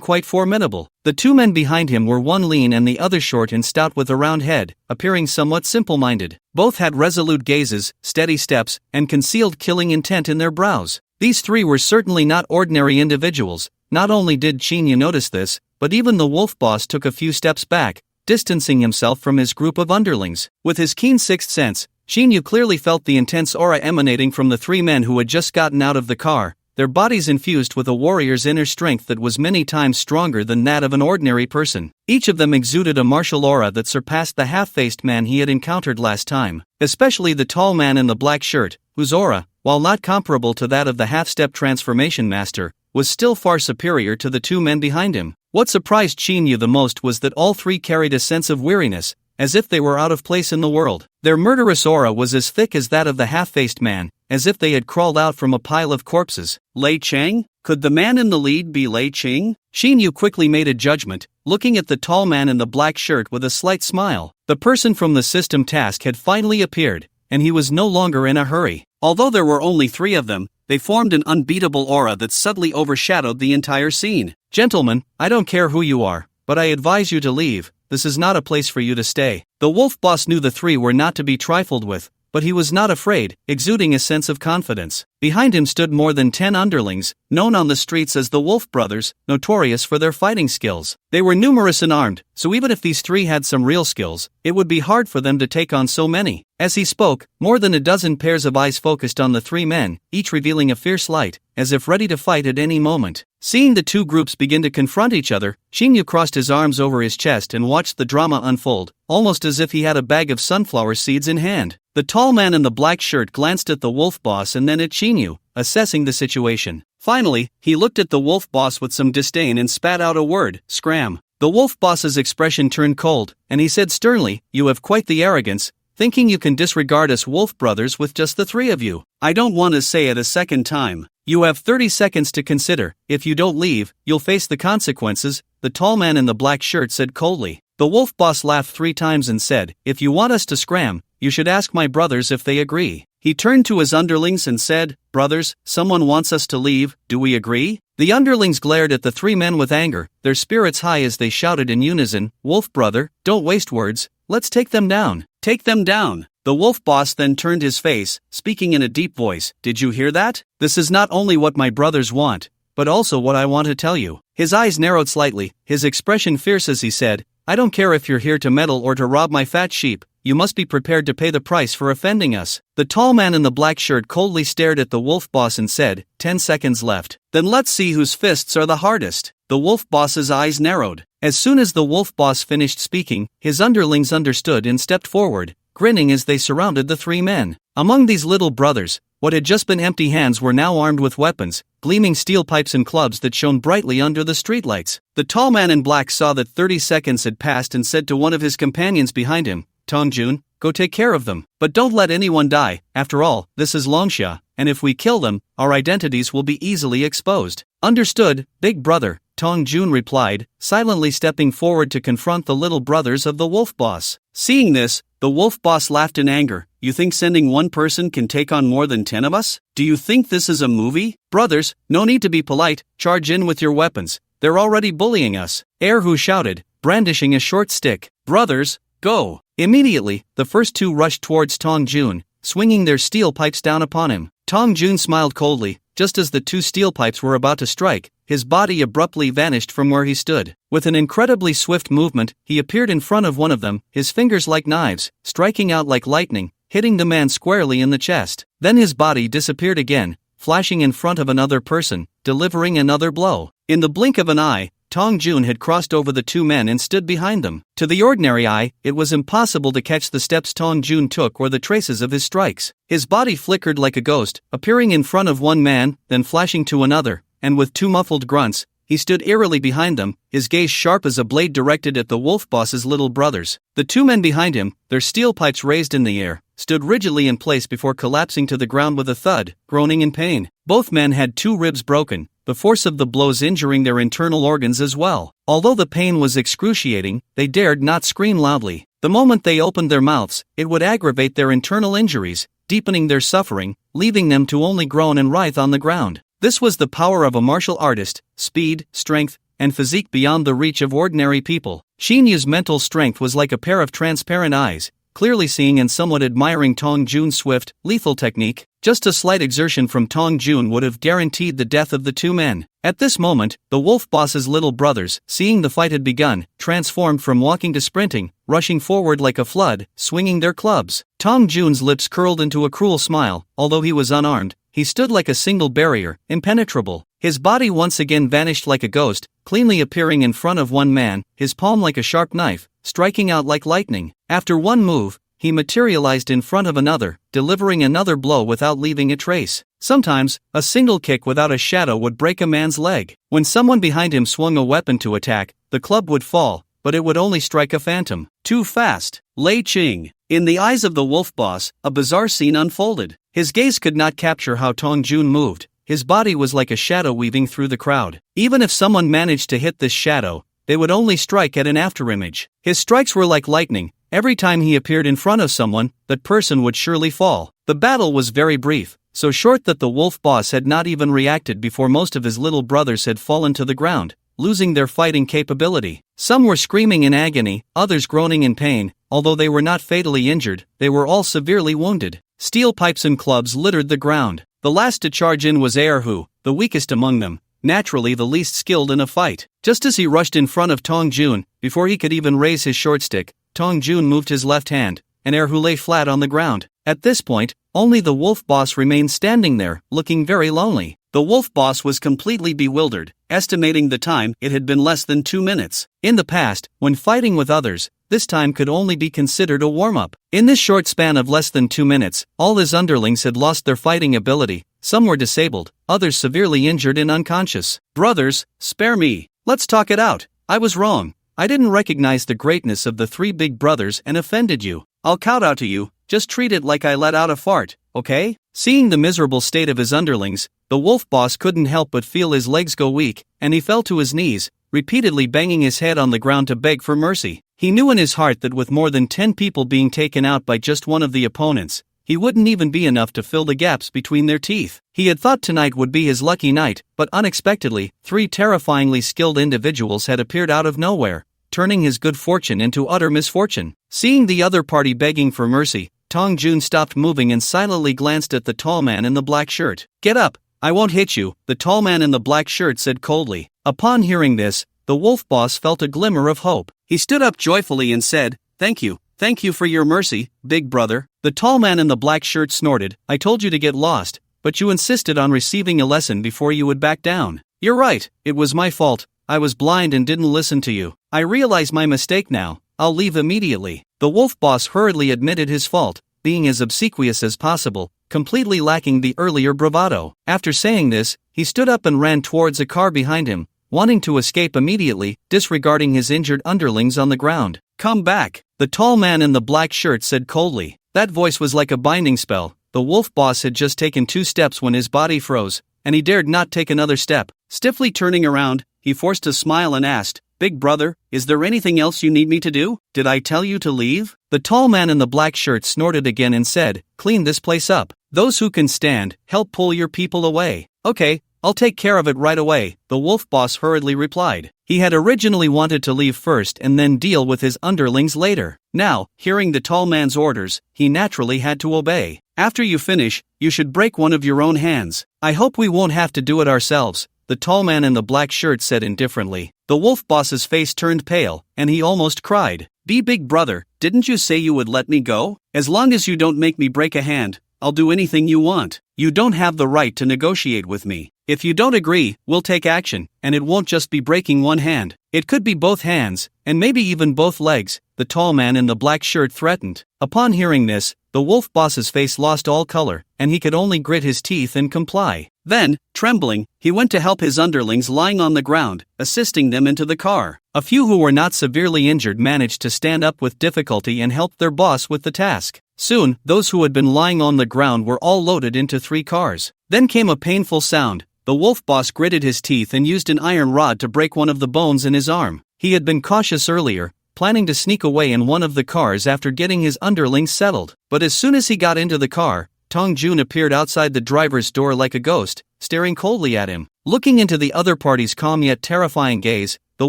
quite formidable. The 2 men behind him were one lean and the other short and stout with a round head, appearing somewhat simple-minded. Both had resolute gazes, steady steps, and concealed killing intent in their brows. These 3 were certainly not ordinary individuals. Not only did Chin Yu notice this, but even the Wolf Boss took a few steps back, distancing himself from his group of underlings. With his keen sixth sense, Chin Yu clearly felt the intense aura emanating from the 3 men who had just gotten out of the car, their bodies infused with a warrior's inner strength that was many times stronger than that of an ordinary person. Each of them exuded a martial aura that surpassed the half-faced man he had encountered last time, especially the tall man in the black shirt, whose aura, while not comparable to that of the half-step transformation master, was still far superior to the 2 men behind him. What surprised Chin Yu the most was that all 3 carried a sense of weariness, as if they were out of place in the world. Their murderous aura was as thick as that of the half-faced man, as if they had crawled out from a pile of corpses. Lei Chang? Could the man in the lead be Lei Ching? Chin Yu quickly made a judgment, looking at the tall man in the black shirt with a slight smile. The person from the system task had finally appeared, and he was no longer in a hurry. Although there were only 3 of them, they formed an unbeatable aura that subtly overshadowed the entire scene. "Gentlemen, I don't care who you are, but I advise you to leave. This is not a place for you to stay." The Wolf Boss knew the 3 were not to be trifled with, but he was not afraid, exuding a sense of confidence. Behind him stood more than 10 underlings, known on the streets as the Wolf Brothers, notorious for their fighting skills. They were numerous and armed, so even if these three had some real skills, it would be hard for them to take on so many. As he spoke, more than a dozen pairs of eyes focused on the three men, each revealing a fierce light, as if ready to fight at any moment. Seeing the two groups begin to confront each other, Shinyu crossed his arms over his chest and watched the drama unfold, almost as if he had a bag of sunflower seeds in hand. The tall man in the black shirt glanced at the wolf boss and then at Shinyu, assessing the situation. Finally, he looked at the wolf boss with some disdain and spat out a word, "Scram." The wolf boss's expression turned cold, and he said sternly, "You have quite the arrogance, thinking you can disregard us wolf brothers with just the three of you. I don't want to say it a second time. You have 30 seconds to consider. If you don't leave, you'll face the consequences," the tall man in the black shirt said coldly. The wolf boss laughed 3 times and said, "If you want us to scram, you should ask my brothers if they agree." He turned to his underlings and said, "Brothers, someone wants us to leave, do we agree?" The underlings glared at the three men with anger, their spirits high as they shouted in unison, "Wolf brother, don't waste words, let's take them down. Take them down." The wolf boss then turned his face, speaking in a deep voice, "Did you hear that? This is not only what my brothers want, but also what I want to tell you." His eyes narrowed slightly, his expression fierce as he said, "I don't care if you're here to meddle or to rob my fat sheep, you must be prepared to pay the price for offending us." The tall man in the black shirt coldly stared at the wolf boss and said, 10 seconds left. "Then let's see whose fists are the hardest." The wolf boss's eyes narrowed. As soon as the wolf boss finished speaking, his underlings understood and stepped forward, grinning as they surrounded the three men. Among these little brothers, what had just been empty hands were now armed with weapons, gleaming steel pipes and clubs that shone brightly under the streetlights. The tall man in black saw that 30 seconds had passed and said to one of his companions behind him, "Tongjun, go take care of them. But don't let anyone die, after all, this is Longsha, and if we kill them, our identities will be easily exposed." "Understood, big brother," Tongjun replied, silently stepping forward to confront the little brothers of the wolf boss. Seeing this, the wolf boss laughed in anger. "You think sending one person can take on more than 10 of us? Do you think this is a movie? Brothers, no need to be polite, charge in with your weapons, they're already bullying us," Erhu shouted, brandishing a short stick. "Brothers, go!" Immediately, the first two rushed towards Tongjun, swinging their steel pipes down upon him. Tongjun smiled coldly. Just as the two steel pipes were about to strike, his body abruptly vanished from where he stood. With an incredibly swift movement, he appeared in front of one of them, his fingers like knives, striking out like lightning, hitting the man squarely in the chest. Then his body disappeared again, flashing in front of another person, delivering another blow. In the blink of an eye, Tongjun had crossed over the two men and stood behind them. To the ordinary eye, it was impossible to catch the steps Tongjun took or the traces of his strikes. His body flickered like a ghost, appearing in front of one man, then flashing to another, and with two muffled grunts, he stood eerily behind them, his gaze sharp as a blade directed at the wolf boss's little brothers. The two men behind him, their steel pipes raised in the air, stood rigidly in place before collapsing to the ground with a thud, groaning in pain. Both men had 2 ribs broken, the force of the blows injuring their internal organs as well. Although the pain was excruciating, they dared not scream loudly. The moment they opened their mouths, it would aggravate their internal injuries, deepening their suffering, leaving them to only groan and writhe on the ground. This was the power of a martial artist, speed, strength, and physique beyond the reach of ordinary people. Shinyu's mental strength was like a pair of transparent eyes, clearly seeing and somewhat admiring Tongjun's swift, lethal technique. Just a slight exertion from Tongjun would have guaranteed the death of the two men. At this moment, the wolf boss's little brothers, seeing the fight had begun, transformed from walking to sprinting, rushing forward like a flood, swinging their clubs. Tongjun's lips curled into a cruel smile. Although he was unarmed, he stood like a single barrier, impenetrable. His body once again vanished like a ghost, cleanly appearing in front of one man, his palm like a sharp knife, striking out like lightning. After one move, he materialized in front of another, delivering another blow without leaving a trace. Sometimes, a single kick without a shadow would break a man's leg. When someone behind him swung a weapon to attack, the club would fall, but it would only strike a phantom. Too fast. Lei Ching. In the eyes of the wolf boss, a bizarre scene unfolded. His gaze could not capture how Tongjun moved. His body was like a shadow weaving through the crowd. Even if someone managed to hit this shadow, they would only strike at an afterimage. His strikes were like lightning. Every time he appeared in front of someone, that person would surely fall. The battle was very brief, so short that the wolf boss had not even reacted before most of his little brothers had fallen to the ground, losing their fighting capability. Some were screaming in agony, others groaning in pain. Although they were not fatally injured, they were all severely wounded. Steel pipes and clubs littered the ground. The last to charge in was Erhu, the weakest among them, naturally the least skilled in a fight. Just as he rushed in front of Tong Jun, before he could even raise his short stick, Tong Jun moved his left hand, and Erhu lay flat on the ground. At this point, only the wolf boss remained standing there, looking very lonely. The wolf boss was completely bewildered, estimating the time it had been less than 2 minutes. In the past, when fighting with others, this time could only be considered a warm-up. In this short span of less than 2 minutes, all his underlings had lost their fighting ability, some were disabled, others severely injured and unconscious. Brothers, spare me. Let's talk it out. I was wrong. I didn't recognize the greatness of the 3 big brothers and offended you. I'll kowtow to you, just treat it like I let out a fart, okay? Seeing the miserable state of his underlings, the wolf boss couldn't help but feel his legs go weak, and he fell to his knees, repeatedly banging his head on the ground to beg for mercy. He knew in his heart that with more than 10 people being taken out by just one of the opponents, he wouldn't even be enough to fill the gaps between their teeth. He had thought tonight would be his lucky night, but unexpectedly, 3 terrifyingly skilled individuals had appeared out of nowhere, turning his good fortune into utter misfortune. Seeing the other party begging for mercy, Tong Jun stopped moving and silently glanced at the tall man in the black shirt. "Get up, I won't hit you," the tall man in the black shirt said coldly. Upon hearing this, the wolf boss felt a glimmer of hope. He stood up joyfully and said, Thank you for your mercy, big brother." The tall man in the black shirt snorted, "I told you to get lost, but you insisted on receiving a lesson before you would back down. You're right, it was my fault, I was blind and didn't listen to you. I realize my mistake now, I'll leave immediately." The wolf boss hurriedly admitted his fault, being as obsequious as possible, completely lacking the earlier bravado. After saying this, he stood up and ran towards a car behind him, wanting to escape immediately, disregarding his injured underlings on the ground. "Come back," the tall man in the black shirt said coldly. That voice was like a binding spell. The wolf boss had just taken 2 steps when his body froze, and he dared not take another step. Stiffly turning around, he forced a smile and asked, "Big brother, is there anything else you need me to do? Did I tell you to leave?" The tall man in the black shirt snorted again and said, "Clean this place up. Those who can stand, help pull your people away." "Okay, I'll take care of it right away," the wolf boss hurriedly replied. He had originally wanted to leave first and then deal with his underlings later. Now, hearing the tall man's orders, he naturally had to obey. "After you finish, you should break one of your own hands. I hope we won't have to do it ourselves," the tall man in the black shirt said indifferently. The wolf boss's face turned pale, and he almost cried. Big brother, didn't you say you would let me go? As long as you don't make me break a hand, I'll do anything you want. You don't have the right to negotiate with me. If you don't agree, we'll take action, and it won't just be breaking one hand. It could be both hands, and maybe even both legs, the tall man in the black shirt threatened. Upon hearing this, the wolf boss's face lost all color, and he could only grit his teeth and comply. Then, trembling, he went to help his underlings lying on the ground, assisting them into the car. A few who were not severely injured managed to stand up with difficulty and helped their boss with the task. Soon, those who had been lying on the ground were all loaded into 3 cars. Then came a painful sound. The wolf boss gritted his teeth and used an iron rod to break one of the bones in his arm. He had been cautious earlier, planning to sneak away in one of the cars after getting his underlings settled. But as soon as he got into the car, Tong Jun appeared outside the driver's door like a ghost, staring coldly at him. Looking into the other party's calm yet terrifying gaze, the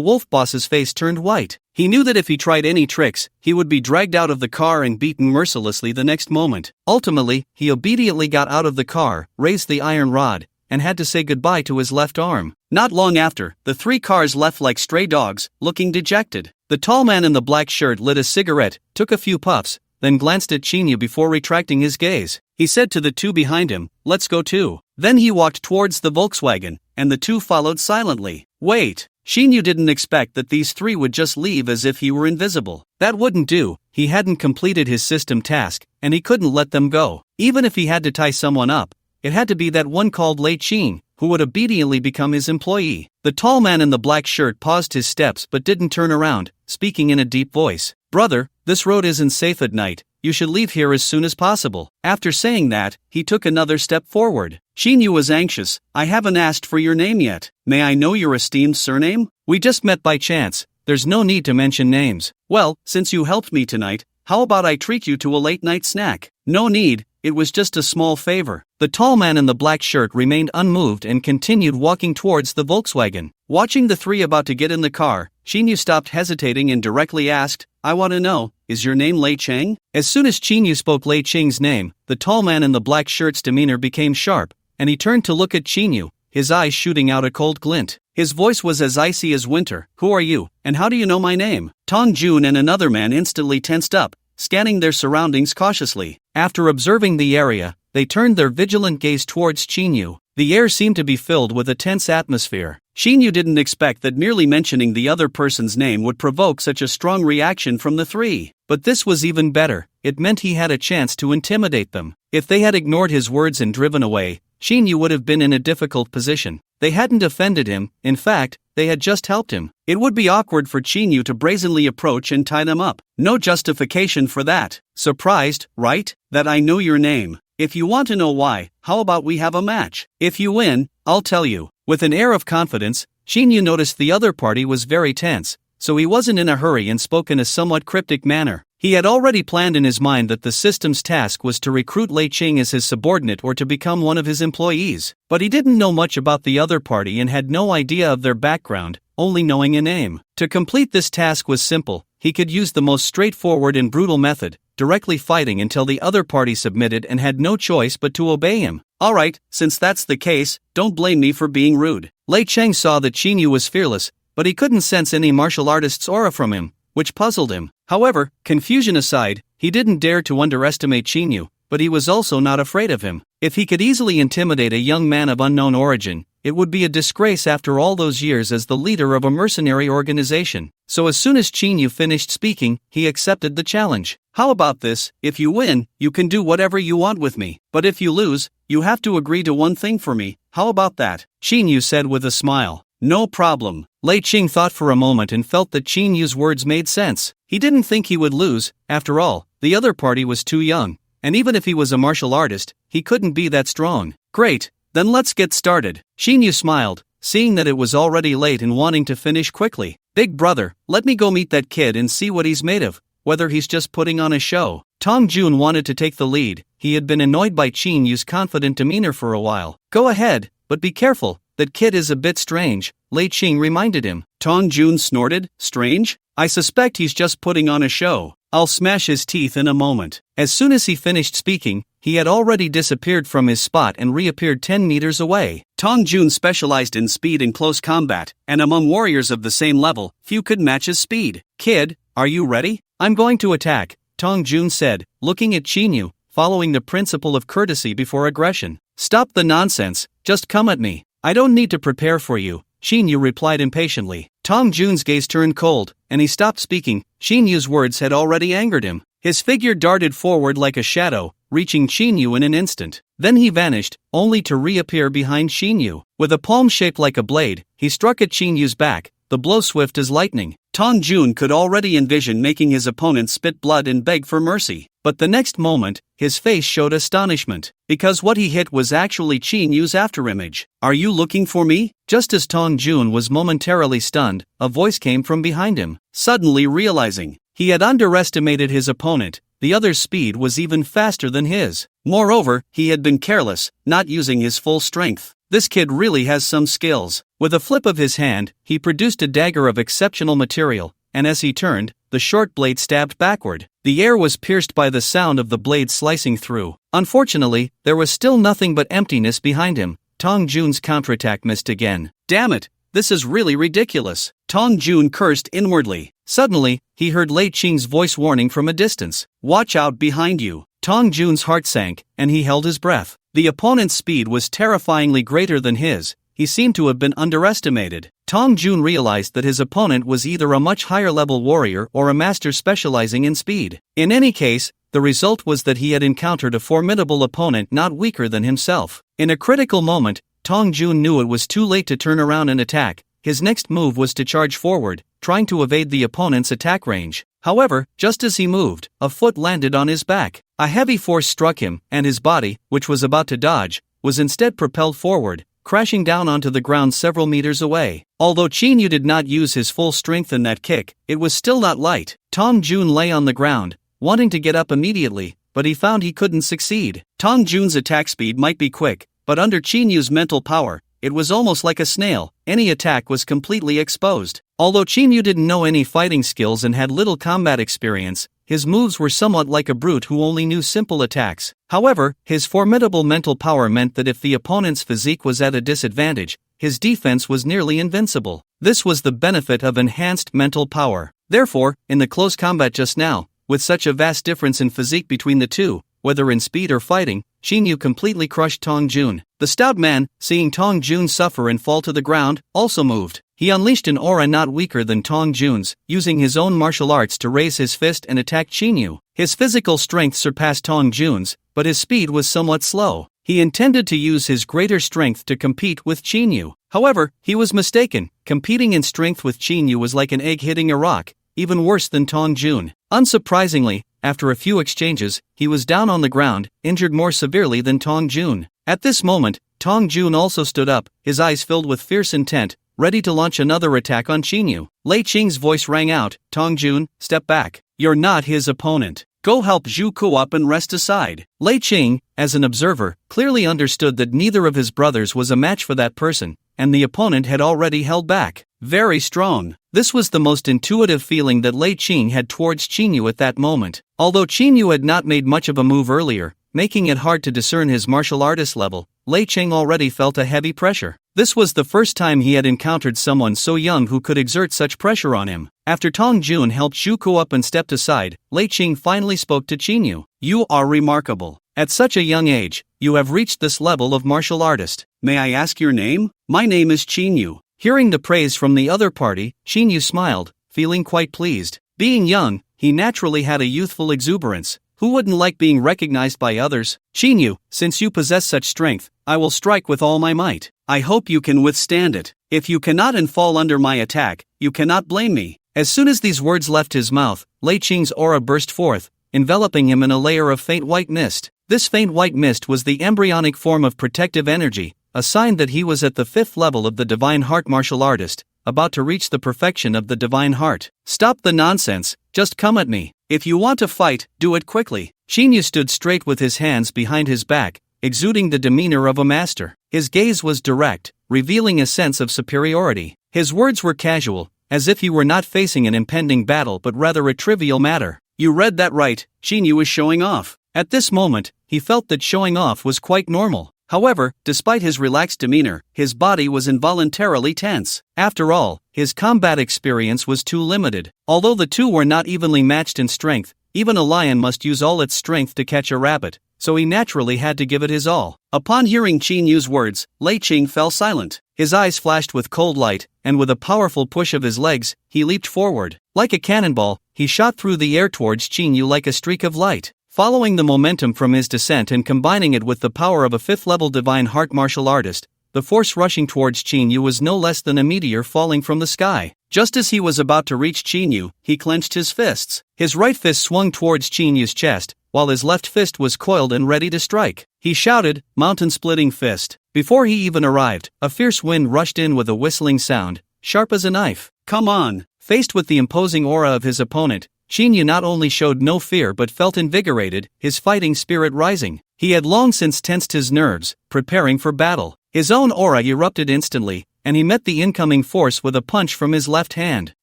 wolf boss's face turned white. He knew that if he tried any tricks, he would be dragged out of the car and beaten mercilessly the next moment. Ultimately, he obediently got out of the car, raised the iron rod, and had to say goodbye to his left arm. Not long after, the 3 cars left like stray dogs, looking dejected. The tall man in the black shirt lit a cigarette, took a few puffs, then glanced at Chinya before retracting his gaze. He said to the 2 behind him, "Let's go too." Then he walked towards the Volkswagen, and the 2 followed silently. Wait! Shinyu didn't expect that these 3 would just leave as if he were invisible. That wouldn't do. He hadn't completed his system task, and he couldn't let them go. Even if he had to tie someone up, it had to be that one called Lei Qing, who would obediently become his employee. The tall man in the black shirt paused his steps but didn't turn around, speaking in a deep voice. "Brother, this road isn't safe at night. You should leave here as soon as possible." After saying that, he took another step forward. Shinyu was anxious. "I haven't asked for your name yet. May I know your esteemed surname? We just met by chance. There's no need to mention names." "Well, since you helped me tonight, how about I treat you to a late-night snack?" "No need, it was just a small favor." The tall man in the black shirt remained unmoved and continued walking towards the Volkswagen. Watching the 3 about to get in the car, Shinyu stopped hesitating and directly asked, "I want to know, is your name Lei Cheng? As soon as Qin Yu spoke Lei Cheng's name, the tall man in the black shirt's demeanor became sharp, and he turned to look at Qin Yu, his eyes shooting out a cold glint. His voice was as icy as winter. Who are you, and how do you know my name? Tong Jun and another man instantly tensed up, scanning their surroundings cautiously. After observing the area, they turned their vigilant gaze towards Qin Yu. The air seemed to be filled with a tense atmosphere. Qin Yu didn't expect that merely mentioning the other person's name would provoke such a strong reaction from the three. But this was even better. It meant he had a chance to intimidate them. If they had ignored his words and driven away, Qin Yu would have been in a difficult position. They hadn't offended him, in fact, they had just helped him. It would be awkward for Qin Yu to brazenly approach and tie them up. No justification for that. Surprised, right? That I know your name. If you want to know why, how about we have a match? If you win, I'll tell you. With an air of confidence, Qin Yu noticed the other party was very tense, so he wasn't in a hurry and spoke in a somewhat cryptic manner. He had already planned in his mind that the system's task was to recruit Lei Cheng as his subordinate or to become one of his employees. But he didn't know much about the other party and had no idea of their background, only knowing a name. To complete this task was simple. He could use the most straightforward and brutal method, directly fighting until the other party submitted and had no choice but to obey him. Alright, since that's the case, don't blame me for being rude. Lei Cheng saw that Qin Yu was fearless, but he couldn't sense any martial artist's aura from him, which puzzled him. However, confusion aside, he didn't dare to underestimate Qin Yu, but he was also not afraid of him. If he could easily intimidate a young man of unknown origin, it would be a disgrace after all those years as the leader of a mercenary organization. So as soon as Qin Yu finished speaking, he accepted the challenge. How about this? If you win, you can do whatever you want with me. But if you lose, you have to agree to one thing for me. How about that? Qin Yu said with a smile. No problem. Lei Cheng thought for a moment and felt that Qin Yu's words made sense. He didn't think he would lose. After all, the other party was too young. And even if he was a martial artist, he couldn't be that strong. Great. Then let's get started. Qin Yu smiled, seeing that it was already late and wanting to finish quickly. Big brother, let me go meet that kid and see what he's made of, whether he's just putting on a show. Tong Jun wanted to take the lead. He had been annoyed by Qin Yu's confident demeanor for a while. Go ahead, but be careful. That kid is a bit strange, Lei Cheng reminded him. Tong Jun snorted. Strange? I suspect he's just putting on a show. I'll smash his teeth in a moment. As soon as he finished speaking, he had already disappeared from his spot and reappeared 10 meters away. Tong Jun specialized in speed in close combat, and among warriors of the same level, few could match his speed. Kid, are you ready? I'm going to attack, Tong Jun said, looking at Qin Yu, following the principle of courtesy before aggression. Stop the nonsense, just come at me. I don't need to prepare for you, Qin Yu replied impatiently. Tong Jun's gaze turned cold, and he stopped speaking. Qin Yu's words had already angered him. His figure darted forward like a shadow, reaching Qin Yu in an instant. Then he vanished, only to reappear behind Qin Yu. With a palm shaped like a blade, he struck at Qin Yu's back, the blow swift as lightning. Tong Jun could already envision making his opponent spit blood and beg for mercy. But the next moment, his face showed astonishment, because what he hit was actually Qin Yu's afterimage. Are you looking for me? Just as Tong Jun was momentarily stunned, a voice came from behind him. Suddenly realizing he had underestimated his opponent, the other's speed was even faster than his. Moreover, he had been careless, not using his full strength. This kid really has some skills. With a flip of his hand, he produced a dagger of exceptional material, and as he turned, the short blade stabbed backward. The air was pierced by the sound of the blade slicing through. Unfortunately, there was still nothing but emptiness behind him. Tong Jun's counterattack missed again. Damn it, this is really ridiculous. Tong Jun cursed inwardly. Suddenly, he heard Lei Cheng's voice warning from a distance. Watch out behind you. Tong Jun's heart sank, and he held his breath. The opponent's speed was terrifyingly greater than his. He seemed to have been underestimated. Tong Jun realized that his opponent was either a much higher level warrior or a master specializing in speed. In any case, the result was that he had encountered a formidable opponent not weaker than himself. In a critical moment, Tong Jun knew it was too late to turn around and attack. His next move was to charge forward, trying to evade the opponent's attack range. However, just as he moved, a foot landed on his back. A heavy force struck him, and his body, which was about to dodge, was instead propelled forward, crashing down onto the ground several meters away. Although Qin Yu did not use his full strength in that kick, it was still not light. Tong Jun lay on the ground, wanting to get up immediately, but he found he couldn't succeed. Tong Jun's attack speed might be quick, but under Qin Yu's mental power, it was almost like a snail. Any attack was completely exposed. Although Qin Yu didn't know any fighting skills and had little combat experience, his moves were somewhat like a brute who only knew simple attacks. However, his formidable mental power meant that if the opponent's physique was at a disadvantage, his defense was nearly invincible. This was the benefit of enhanced mental power. Therefore, in the close combat just now, with such a vast difference in physique between the two, whether in speed or fighting, Shinyu completely crushed Tong Jun. The stout man, seeing Tong Jun suffer and fall to the ground, also moved. He unleashed an aura not weaker than Tong Jun's, using his own martial arts to raise his fist and attack Shinyu. His physical strength surpassed Tong Jun's, but his speed was somewhat slow. He intended to use his greater strength to compete with Shinyu. However, he was mistaken. Competing in strength with Shinyu was like an egg hitting a rock, even worse than Tong Jun. Unsurprisingly, after a few exchanges, he was down on the ground, injured more severely than Tong Jun. At this moment, Tong Jun also stood up, his eyes filled with fierce intent, ready to launch another attack on Shinyu. Lei Qing's voice rang out, "Tong Jun, step back. You're not his opponent. Go help Zhu Ku up and rest aside." Lei Qing, as an observer, clearly understood that neither of his brothers was a match for that person, and the opponent had already held back. Very strong. This was the most intuitive feeling that Lei Qing had towards Shinyu at that moment. Although Shinyu had not made much of a move earlier, making it hard to discern his martial artist level, Lei Qing already felt a heavy pressure. This was the first time he had encountered someone so young who could exert such pressure on him. After Tong Jun helped Shuko up and stepped aside, Lei Qing finally spoke to Shinyu. "You are remarkable. At such a young age, you have reached this level of martial artist. May I ask your name?" "My name is Shinyu." Hearing the praise from the other party, Shinyu smiled, feeling quite pleased. Being young, he naturally had a youthful exuberance. Who wouldn't like being recognized by others? "Shinyu, since you possess such strength, I will strike with all my might. I hope you can withstand it. If you cannot and fall under my attack, you cannot blame me." As soon as these words left his mouth, Lei Qing's aura burst forth, enveloping him in a layer of faint white mist. This faint white mist was the embryonic form of protective energy, a sign that he was at the 5th level of the Divine Heart martial artist, about to reach the perfection of the Divine Heart. "Stop the nonsense, just come at me. If you want to fight, do it quickly." Shinyu stood straight with his hands behind his back, exuding the demeanor of a master. His gaze was direct, revealing a sense of superiority. His words were casual, as if he were not facing an impending battle but rather a trivial matter. "You read that right, Shinyu was showing off." At this moment, he felt that showing off was quite normal. However, despite his relaxed demeanor, his body was involuntarily tense. After all, his combat experience was too limited. Although the two were not evenly matched in strength, even a lion must use all its strength to catch a rabbit, so he naturally had to give it his all. Upon hearing Chinyu's words, Lei Qing fell silent. His eyes flashed with cold light, and with a powerful push of his legs, he leaped forward. Like a cannonball, he shot through the air towards Chinyu like a streak of light. Following the momentum from his descent and combining it with the power of a 5th-level Divine Heart martial artist, the force rushing towards Chinyu was no less than a meteor falling from the sky. Just as he was about to reach Chinyu, he clenched his fists. His right fist swung towards Chinyu's chest, while his left fist was coiled and ready to strike. He shouted, "Mountain-splitting fist." Before he even arrived, a fierce wind rushed in with a whistling sound, sharp as a knife. "Come on!" Faced with the imposing aura of his opponent, Shinyu not only showed no fear but felt invigorated, his fighting spirit rising. He had long since tensed his nerves, preparing for battle. His own aura erupted instantly, and he met the incoming force with a punch from his left hand.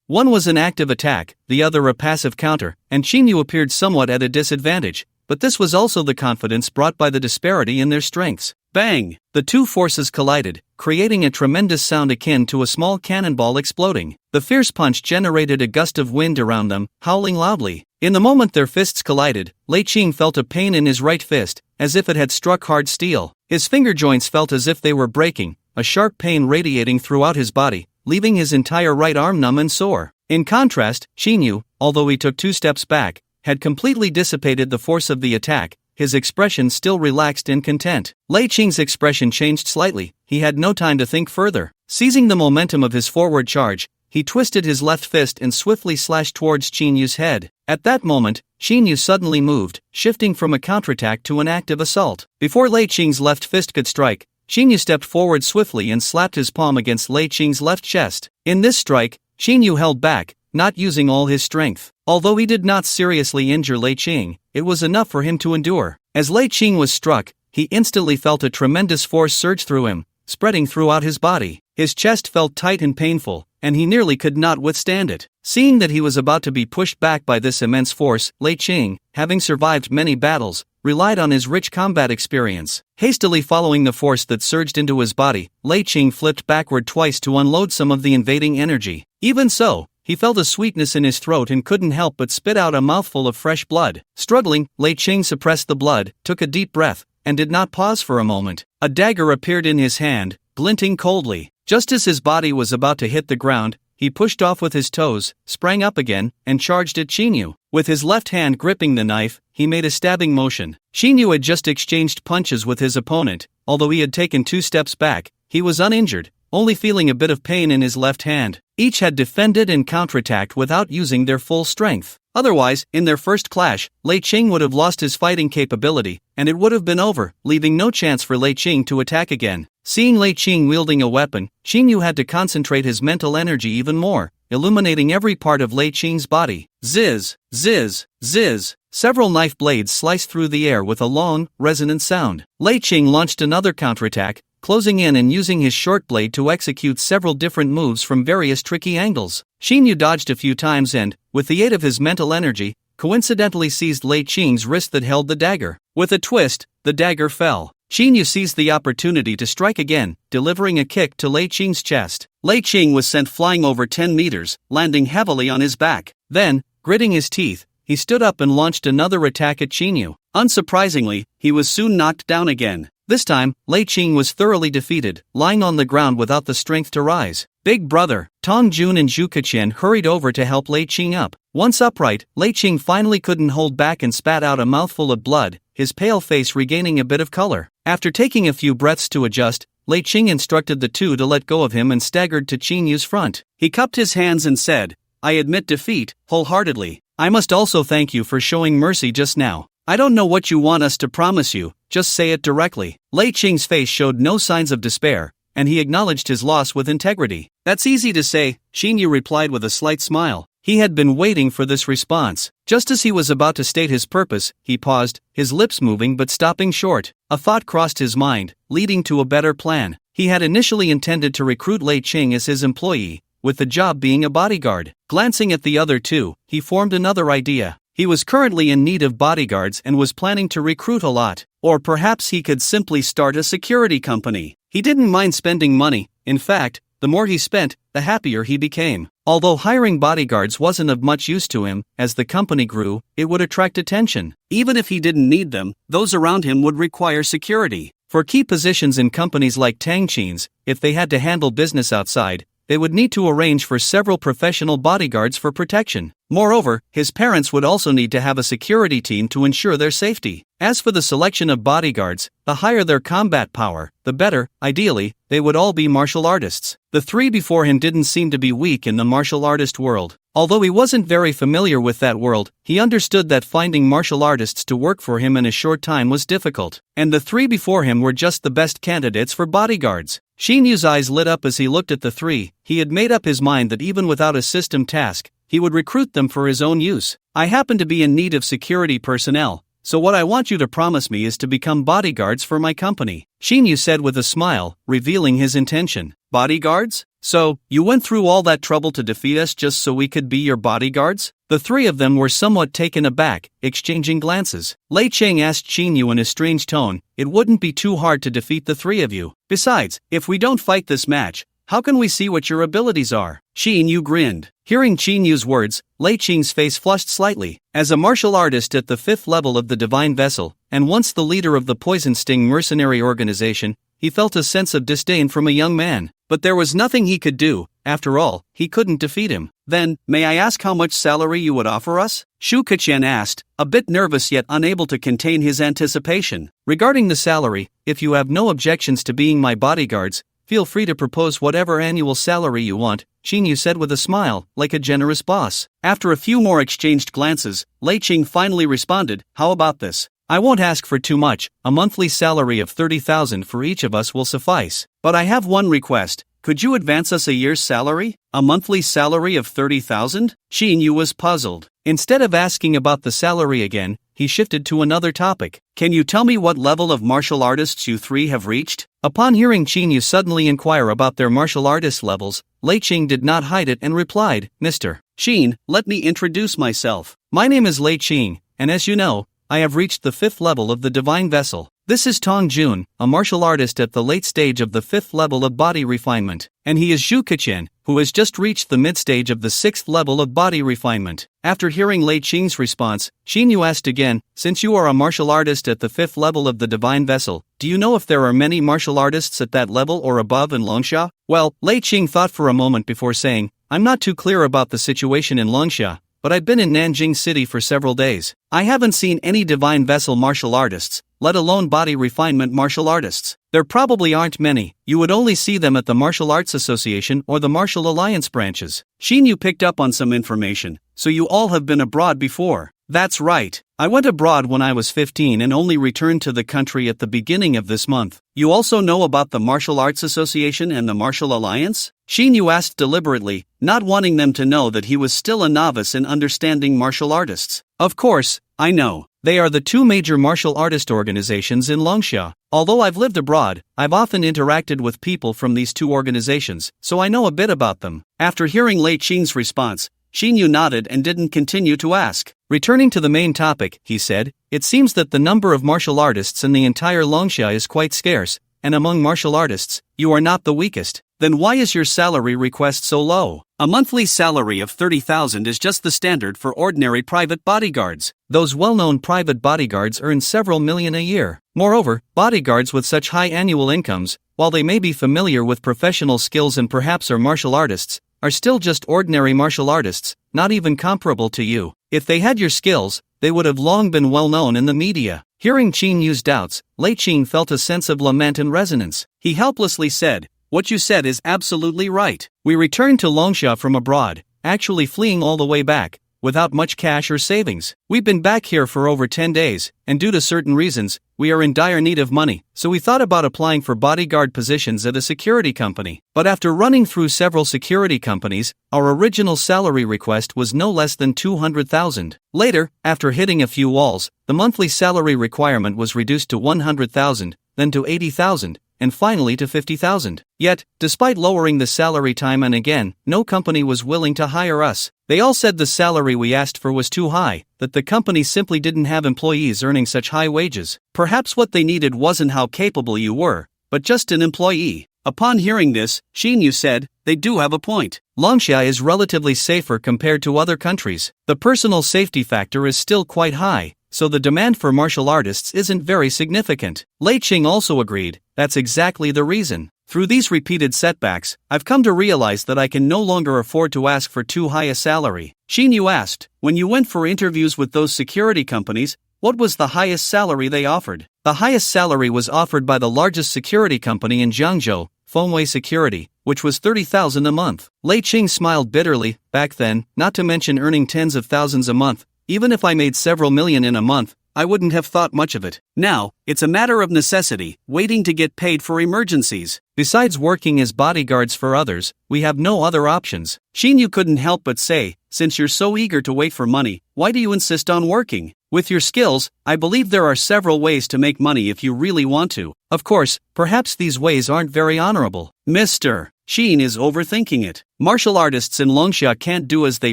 One was an active attack, the other a passive counter, and Shinyu appeared somewhat at a disadvantage, but this was also the confidence brought by the disparity in their strengths. Bang! The two forces collided, creating a tremendous sound akin to a small cannonball exploding. The fierce punch generated a gust of wind around them, howling loudly. In the moment their fists collided, Lei Qing felt a pain in his right fist, as if it had struck hard steel. His finger joints felt as if they were breaking, a sharp pain radiating throughout his body, leaving his entire right arm numb and sore. In contrast, Shinyu, although he took 2 steps back, had completely dissipated the force of the attack, his expression still relaxed in content. Lei Qing's expression changed slightly, he had no time to think further. Seizing the momentum of his forward charge, he twisted his left fist and swiftly slashed towards Chinyu's head. At that moment, Chinyu suddenly moved, shifting from a counterattack to an active assault. Before Lei Qing's left fist could strike, Chinyu stepped forward swiftly and slapped his palm against Lei Qing's left chest. In this strike, Chinyu held back, not using all his strength. Although he did not seriously injure Lei Qing, it was enough for him to endure. As Lei Qing was struck, he instantly felt a tremendous force surge through him, spreading throughout his body. His chest felt tight and painful, and he nearly could not withstand it. Seeing that he was about to be pushed back by this immense force, Lei Qing, having survived many battles, relied on his rich combat experience. Hastily following the force that surged into his body, Lei Qing flipped backward twice to unload some of the invading energy. Even so, he felt a sweetness in his throat and couldn't help but spit out a mouthful of fresh blood. Struggling, Lei Qing suppressed the blood, took a deep breath, and did not pause for a moment. A dagger appeared in his hand, glinting coldly. Just as his body was about to hit the ground, he pushed off with his toes, sprang up again, and charged at Xinyu. With his left hand gripping the knife, he made a stabbing motion. Xinyu had just exchanged punches with his opponent. Although he had taken 2 steps back, he was uninjured, only feeling a bit of pain in his left hand. Each had defended and counterattacked without using their full strength. Otherwise, in their first clash, Lei Qing would have lost his fighting capability, and it would have been over, leaving no chance for Lei Qing to attack again. Seeing Lei Qing wielding a weapon, Xinyu had to concentrate his mental energy even more, illuminating every part of Lei Qing's body. Zizz, zizz, zizz. Several knife blades sliced through the air with a long, resonant sound. Lei Qing launched another counterattack, closing in and using his short blade to execute several different moves from various tricky angles. Xinyu dodged a few times and, with the aid of his mental energy, coincidentally seized Lei Qing's wrist that held the dagger. With a twist, the dagger fell. Xinyu seized the opportunity to strike again, delivering a kick to Lei Qing's chest. Lei Qing was sent flying over 10 meters, landing heavily on his back. Then, gritting his teeth, he stood up and launched another attack at Xinyu. Unsurprisingly, he was soon knocked down again. This time, Lei Qing was thoroughly defeated, lying on the ground without the strength to rise. Big brother, Tong Jun and Zhu Keqian hurried over to help Lei Qing up. Once upright, Lei Qing finally couldn't hold back and spat out a mouthful of blood, his pale face regaining a bit of color. After taking a few breaths to adjust, Lei Qing instructed the two to let go of him and staggered to Qinyu's front. He cupped his hands and said, "I admit defeat, wholeheartedly. I must also thank you for showing mercy just now. I don't know what you want us to promise you, just say it directly." Lei Qing's face showed no signs of despair, and he acknowledged his loss with integrity. "That's easy to say," Xinyu replied with a slight smile. He had been waiting for this response. Just as he was about to state his purpose, he paused, his lips moving but stopping short. A thought crossed his mind, leading to a better plan. He had initially intended to recruit Lei Qing as his employee, with the job being a bodyguard. Glancing at the other two, he formed another idea. He was currently in need of bodyguards and was planning to recruit a lot. Or perhaps he could simply start a security company. He didn't mind spending money. In fact, the more he spent, the happier he became. Although hiring bodyguards wasn't of much use to him, as the company grew, it would attract attention. Even if he didn't need them, those around him would require security. For key positions in companies like Tangqin's, if they had to handle business outside, they would need to arrange for several professional bodyguards for protection. Moreover, his parents would also need to have a security team to ensure their safety. As for the selection of bodyguards, the higher their combat power, the better. Ideally, they would all be martial artists. The three before him didn't seem to be weak in the martial artist world. Although he wasn't very familiar with that world, he understood that finding martial artists to work for him in a short time was difficult. And the three before him were just the best candidates for bodyguards. Xinyu's eyes lit up as he looked at the three. He had made up his mind that even without a system task, he would recruit them for his own use. "I happen to be in need of security personnel, so what I want you to promise me is to become bodyguards for my company," Xinyu said with a smile, revealing his intention. "Bodyguards? So, you went through all that trouble to defeat us just so we could be your bodyguards?" The three of them were somewhat taken aback, exchanging glances. Lei Qing asked Xinyu in a strange tone, "It wouldn't be too hard to defeat the three of you. Besides, if we don't fight this match, how can we see what your abilities are?" Xinyu grinned. Hearing Qinyu's words, Lei Qing's face flushed slightly. As a martial artist at the 5th level of the Divine Vessel, and once the leader of the Poison Sting mercenary organization, he felt a sense of disdain from a young man. But there was nothing he could do. After all, he couldn't defeat him. "Then, may I ask how much salary you would offer us?" Zhu Keqian asked, a bit nervous yet unable to contain his anticipation. "Regarding the salary, if you have no objections to being my bodyguards, feel free to propose whatever annual salary you want," Xinyu said with a smile, like a generous boss. After a few more exchanged glances, Lei Qing finally responded, "How about this? I won't ask for too much, a monthly salary of 30,000 for each of us will suffice. But I have one request. Could you advance us a year's salary? A monthly salary of 30,000? Xinyu was puzzled. Instead of asking about the salary again, he shifted to another topic. Can you tell me what level of martial artists you three have reached? Upon hearing Qin Yu suddenly inquire about their martial artist levels, Lei Qing did not hide it and replied, Mr. Qin, let me introduce myself. My name is Lei Qing, and as you know, I have reached the 5th level of the Divine Vessel. This is Tong Jun, a martial artist at the late stage of the 5th level of body refinement, and he is Zhu Keqian, who has just reached the mid-stage of the 6th level of body refinement. After hearing Lei Qing's response, Qin Yu asked again, since you are a martial artist at the 5th level of the Divine Vessel, do you know if there are many martial artists at that level or above in Longsha? Well, Lei Qing thought for a moment before saying, I'm not too clear about the situation in Longsha, but I've been in Nanjing City for several days. I haven't seen any Divine Vessel martial artists, let alone body refinement martial artists. There probably aren't many. You would only see them at the Martial Arts Association or the Martial Alliance branches. Qin Yu picked up on some information, so you all have been abroad before. That's right. I went abroad when I was 15 and only returned to the country at the beginning of this month. You also know about the Martial Arts Association and the Martial Alliance? Qin Yu asked deliberately, not wanting them to know that he was still a novice in understanding martial artists. Of course, I know. They are the two major martial artist organizations in Longsha. Although I've lived abroad, I've often interacted with people from these two organizations, so I know a bit about them. After hearing Lei Qing's response, Qin Yu nodded and didn't continue to ask. Returning to the main topic, he said, it seems that the number of martial artists in the entire Longsha is quite scarce, and among martial artists, you are not the weakest. Then why is your salary request so low? A monthly salary of 30,000 is just the standard for ordinary private bodyguards. Those well-known private bodyguards earn several million a year. Moreover, bodyguards with such high annual incomes, while they may be familiar with professional skills and perhaps are martial artists, are still just ordinary martial artists, not even comparable to you. If they had your skills, they would have long been well known in the media. Hearing Qin Yu's doubts, Lei Qing felt a sense of lament and resonance. He helplessly said, what you said is absolutely right. We returned to Longsha from abroad, actually fleeing all the way back, without much cash or savings. We've been back here for over 10 days, and due to certain reasons, we are in dire need of money, so we thought about applying for bodyguard positions at a security company. But after running through several security companies, our original salary request was no less than 200,000. Later, after hitting a few walls, the monthly salary requirement was reduced to 100,000, then to 80,000. And finally to 50,000. Yet, despite lowering the salary time and again, no company was willing to hire us. They all said the salary we asked for was too high, that the company simply didn't have employees earning such high wages. Perhaps what they needed wasn't how capable you were, but just an employee. Upon hearing this, Qin Yu said, they do have a point. Longsha is relatively safer compared to other countries. The personal safety factor is still quite high, so the demand for martial artists isn't very significant. Lei Qing also agreed, that's exactly the reason. Through these repeated setbacks, I've come to realize that I can no longer afford to ask for too high a salary. Qin Yu asked, when you went for interviews with those security companies, what was the highest salary they offered? The highest salary was offered by the largest security company in Jiangzhou, Fengwei Security, which was 30,000 a month. Lei Qing smiled bitterly. Back then, not to mention earning tens of thousands a month, even if I made several million in a month, I wouldn't have thought much of it. Now, it's a matter of necessity, waiting to get paid for emergencies. Besides working as bodyguards for others, we have no other options. Qin Yu couldn't help but say, since you're so eager to wait for money, why do you insist on working? With your skills, I believe there are several ways to make money if you really want to. Of course, perhaps these ways aren't very honorable. Mr. Qin is overthinking it. Martial artists in Longsha can't do as they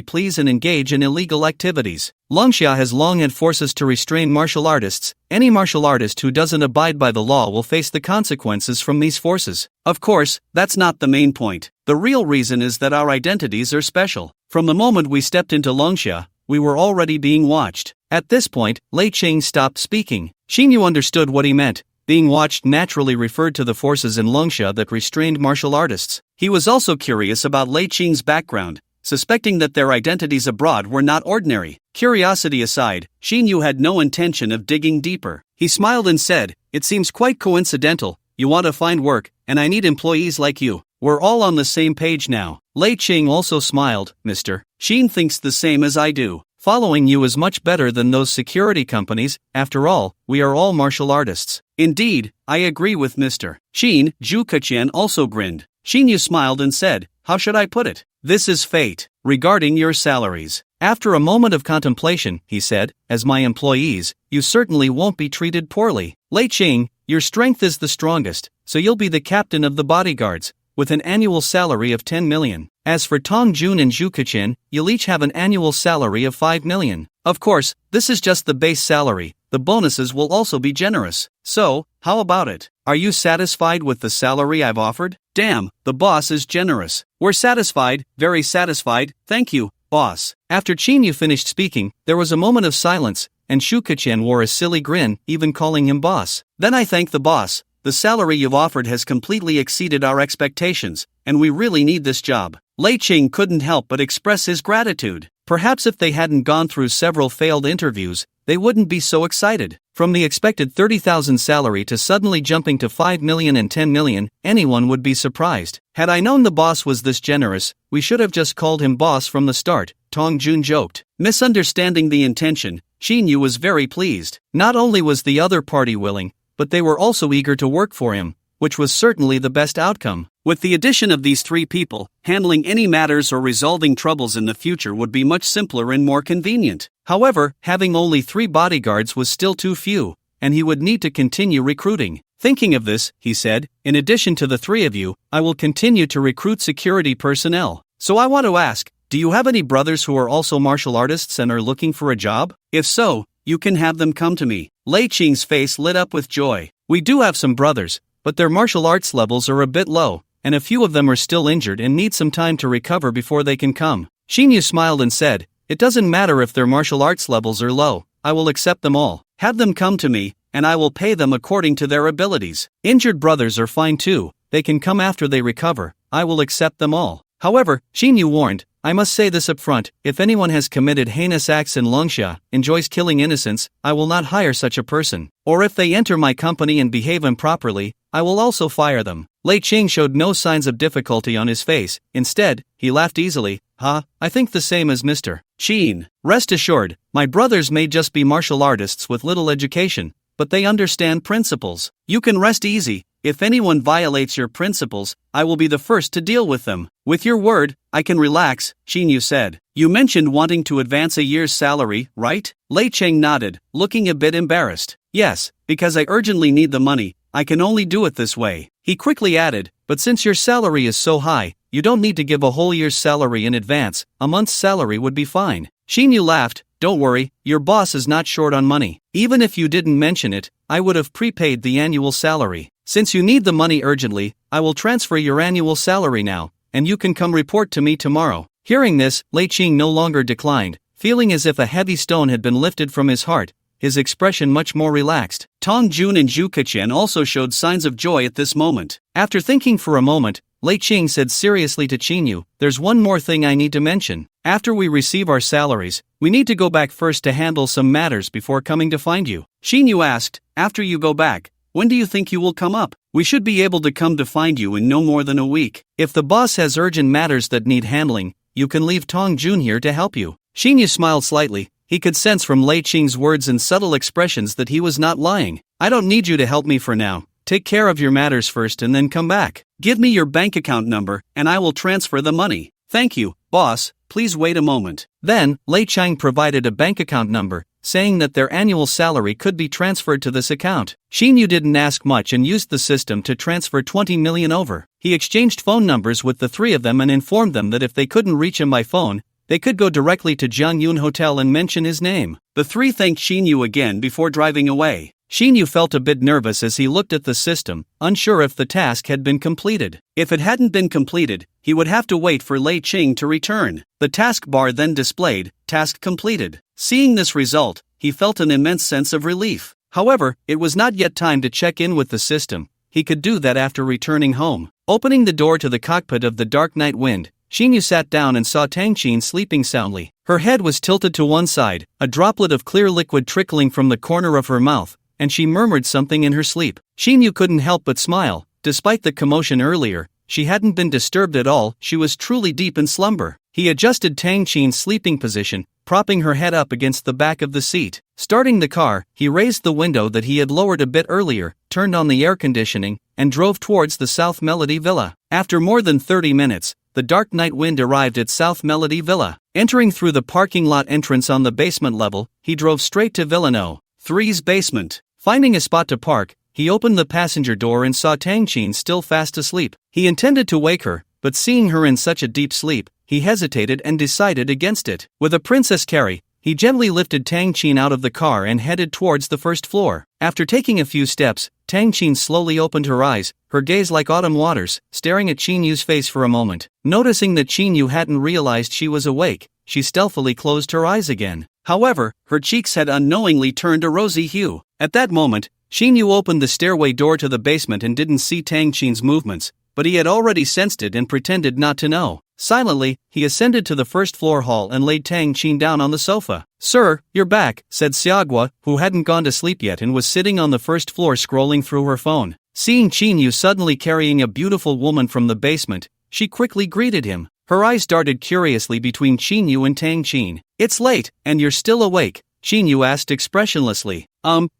please and engage in illegal activities. Longsha has long had forces to restrain martial artists. Any martial artist who doesn't abide by the law will face the consequences from these forces. Of course, that's not the main point. The real reason is that our identities are special. From the moment we stepped into Longsha, we were already being watched. At this point, Lei Qing stopped speaking. Qin Yu understood what he meant. Being watched naturally referred to the forces in Longsha that restrained martial artists. He was also curious about Lei Qing's background, suspecting that their identities abroad were not ordinary. Curiosity aside, Qin Yu had no intention of digging deeper. He smiled and said, it seems quite coincidental. You want to find work, and I need employees like you. We're all on the same page now. Lei Qing also smiled. Mr. Qin thinks the same as I do. Following you is much better than those security companies. After all, we are all martial artists. Indeed, I agree with Mr. Qin. Zhu Keqian also grinned. Qin Yu smiled and said, how should I put it? This is fate. Regarding your salaries, After a moment of contemplation, he said, as my employees, you certainly won't be treated poorly. Lei Ching, your strength is the strongest, so you'll be the captain of the bodyguards, with an annual salary of 10 million. As for Tong Jun and Zhu Kachin, you'll each have an annual salary of 5 million. Of course, this is just the base salary, the bonuses will also be generous. So, how about it? Are you satisfied with the salary I've offered? Damn, the boss is generous. We're satisfied, very satisfied, thank you, boss. After Qin Yu finished speaking, there was a moment of silence, and Zhu Kachin wore a silly grin, even calling him boss. Then I thank the boss. The salary you've offered has completely exceeded our expectations, and we really need this job. Lei Ching couldn't help but express his gratitude. Perhaps if they hadn't gone through several failed interviews, they wouldn't be so excited. From the expected 30,000 salary to suddenly jumping to 5 million and 10 million, anyone would be surprised. Had I known the boss was this generous, we should have just called him boss from the start, Tong Jun joked. Misunderstanding the intention, Qin Yu was very pleased. Not only was the other party willing, but they were also eager to work for him, which was certainly the best outcome. With the addition of these three people, handling any matters or resolving troubles in the future would be much simpler and more convenient. However, having only 3 bodyguards was still too few, and he would need to continue recruiting. Thinking of this, he said, in addition to the 3 of you, I will continue to recruit security personnel. So I want to ask, do you have any brothers who are also martial artists and are looking for a job? If so, you can have them come to me. Lei Qing's face lit up with joy. We do have some brothers, but their martial arts levels are a bit low, and a few of them are still injured and need some time to recover before they can come. Qin Yu smiled and said, it doesn't matter if their martial arts levels are low, I will accept them all. Have them come to me, and I will pay them according to their abilities. Injured brothers are fine too, they can come after they recover, I will accept them all. However, Qin Yu warned, I must say this up front, if anyone has committed heinous acts in Longsha, enjoys killing innocents, I will not hire such a person. Or if they enter my company and behave improperly, I will also fire them. Lei Ching showed no signs of difficulty on his face, instead, he laughed easily. I think the same as Mr. Qin. Rest assured, my brothers may just be martial artists with little education, but they understand principles. You can rest easy. If anyone violates your principles, I will be the first to deal with them. With your word, I can relax, Qin Yu said. You mentioned wanting to advance a year's salary, right? Lei Ching nodded, looking a bit embarrassed. Yes, because I urgently need the money, I can only do it this way. He quickly added, but since your salary is so high, you don't need to give a whole year's salary in advance, a month's salary would be fine. Qin Yu laughed, don't worry, your boss is not short on money. Even if you didn't mention it, I would have prepaid the annual salary. Since you need the money urgently, I will transfer your annual salary now, and you can come report to me tomorrow. Hearing this, Lei Ching no longer declined, feeling as if a heavy stone had been lifted from his heart, his expression much more relaxed. Tong Jun and Zhu Kachin also showed signs of joy at this moment. After thinking for a moment, Lei Ching said seriously to Qin Yu, there's one more thing I need to mention. After we receive our salaries, we need to go back first to handle some matters before coming to find you. Qin Yu asked, after you go back, when do you think you will come up? We should be able to come to find you in no more than a week. If the boss has urgent matters that need handling, you can leave Tong Jun here to help you. Qin Yu smiled slightly. He could sense from Lei Ching's words and subtle expressions that he was not lying. I don't need you to help me for now. Take care of your matters first and then come back. Give me your bank account number, and I will transfer the money. Thank you, boss. Please wait a moment. Then, Lei Ching provided a bank account number, saying that their annual salary could be transferred to this account. Qin Yu didn't ask much and used the system to transfer 20 million over. He exchanged phone numbers with the 3 of them and informed them that if they couldn't reach him by phone, they could go directly to Jiangyun Hotel and mention his name. The 3 thanked Qin Yu again before driving away. Qin Yu felt a bit nervous as he looked at the system, unsure if the task had been completed. If it hadn't been completed, he would have to wait for Lei Ching to return. The task bar then displayed, task completed. Seeing this result, he felt an immense sense of relief. However, it was not yet time to check in with the system. He could do that after returning home. Opening the door to the cockpit of the Dark Night Wind, Qin Yu sat down and saw Tang Qin sleeping soundly. Her head was tilted to one side, a droplet of clear liquid trickling from the corner of her mouth, and she murmured something in her sleep. Qin Yu couldn't help but smile. Despite the commotion earlier, she hadn't been disturbed at all, she was truly deep in slumber. He adjusted Tang Qin's sleeping position, propping her head up against the back of the seat. Starting the car, he raised the window that he had lowered a bit earlier, turned on the air conditioning, and drove towards the South Melody Villa. After more than 30 minutes, the dark night wind arrived at South Melody Villa. Entering through the parking lot entrance on the basement level, he drove straight to Villa No. 3's basement. Finding a spot to park, he opened the passenger door and saw Tang Qin still fast asleep. He intended to wake her, but seeing her in such a deep sleep, he hesitated and decided against it. With a princess carry, he gently lifted Tang Qin out of the car and headed towards the first floor. After taking a few steps, Tang Qin slowly opened her eyes, her gaze like autumn waters, staring at Qin Yu's face for a moment. Noticing that Qin Yu hadn't realized she was awake, she stealthily closed her eyes again. However, her cheeks had unknowingly turned a rosy hue. At that moment, Qin Yu opened the stairway door to the basement and didn't see Tang Qin's movements, but he had already sensed it and pretended not to know. Silently, he ascended to the first floor hall and laid Tang Qin down on the sofa. "Sir, you're back," said Xiaogua, who hadn't gone to sleep yet and was sitting on the first floor scrolling through her phone. Seeing Qin Yu suddenly carrying a beautiful woman from the basement, she quickly greeted him. Her eyes darted curiously between Qin Yu and Tang Qin. "It's late, and you're still awake?" Qin Yu asked expressionlessly.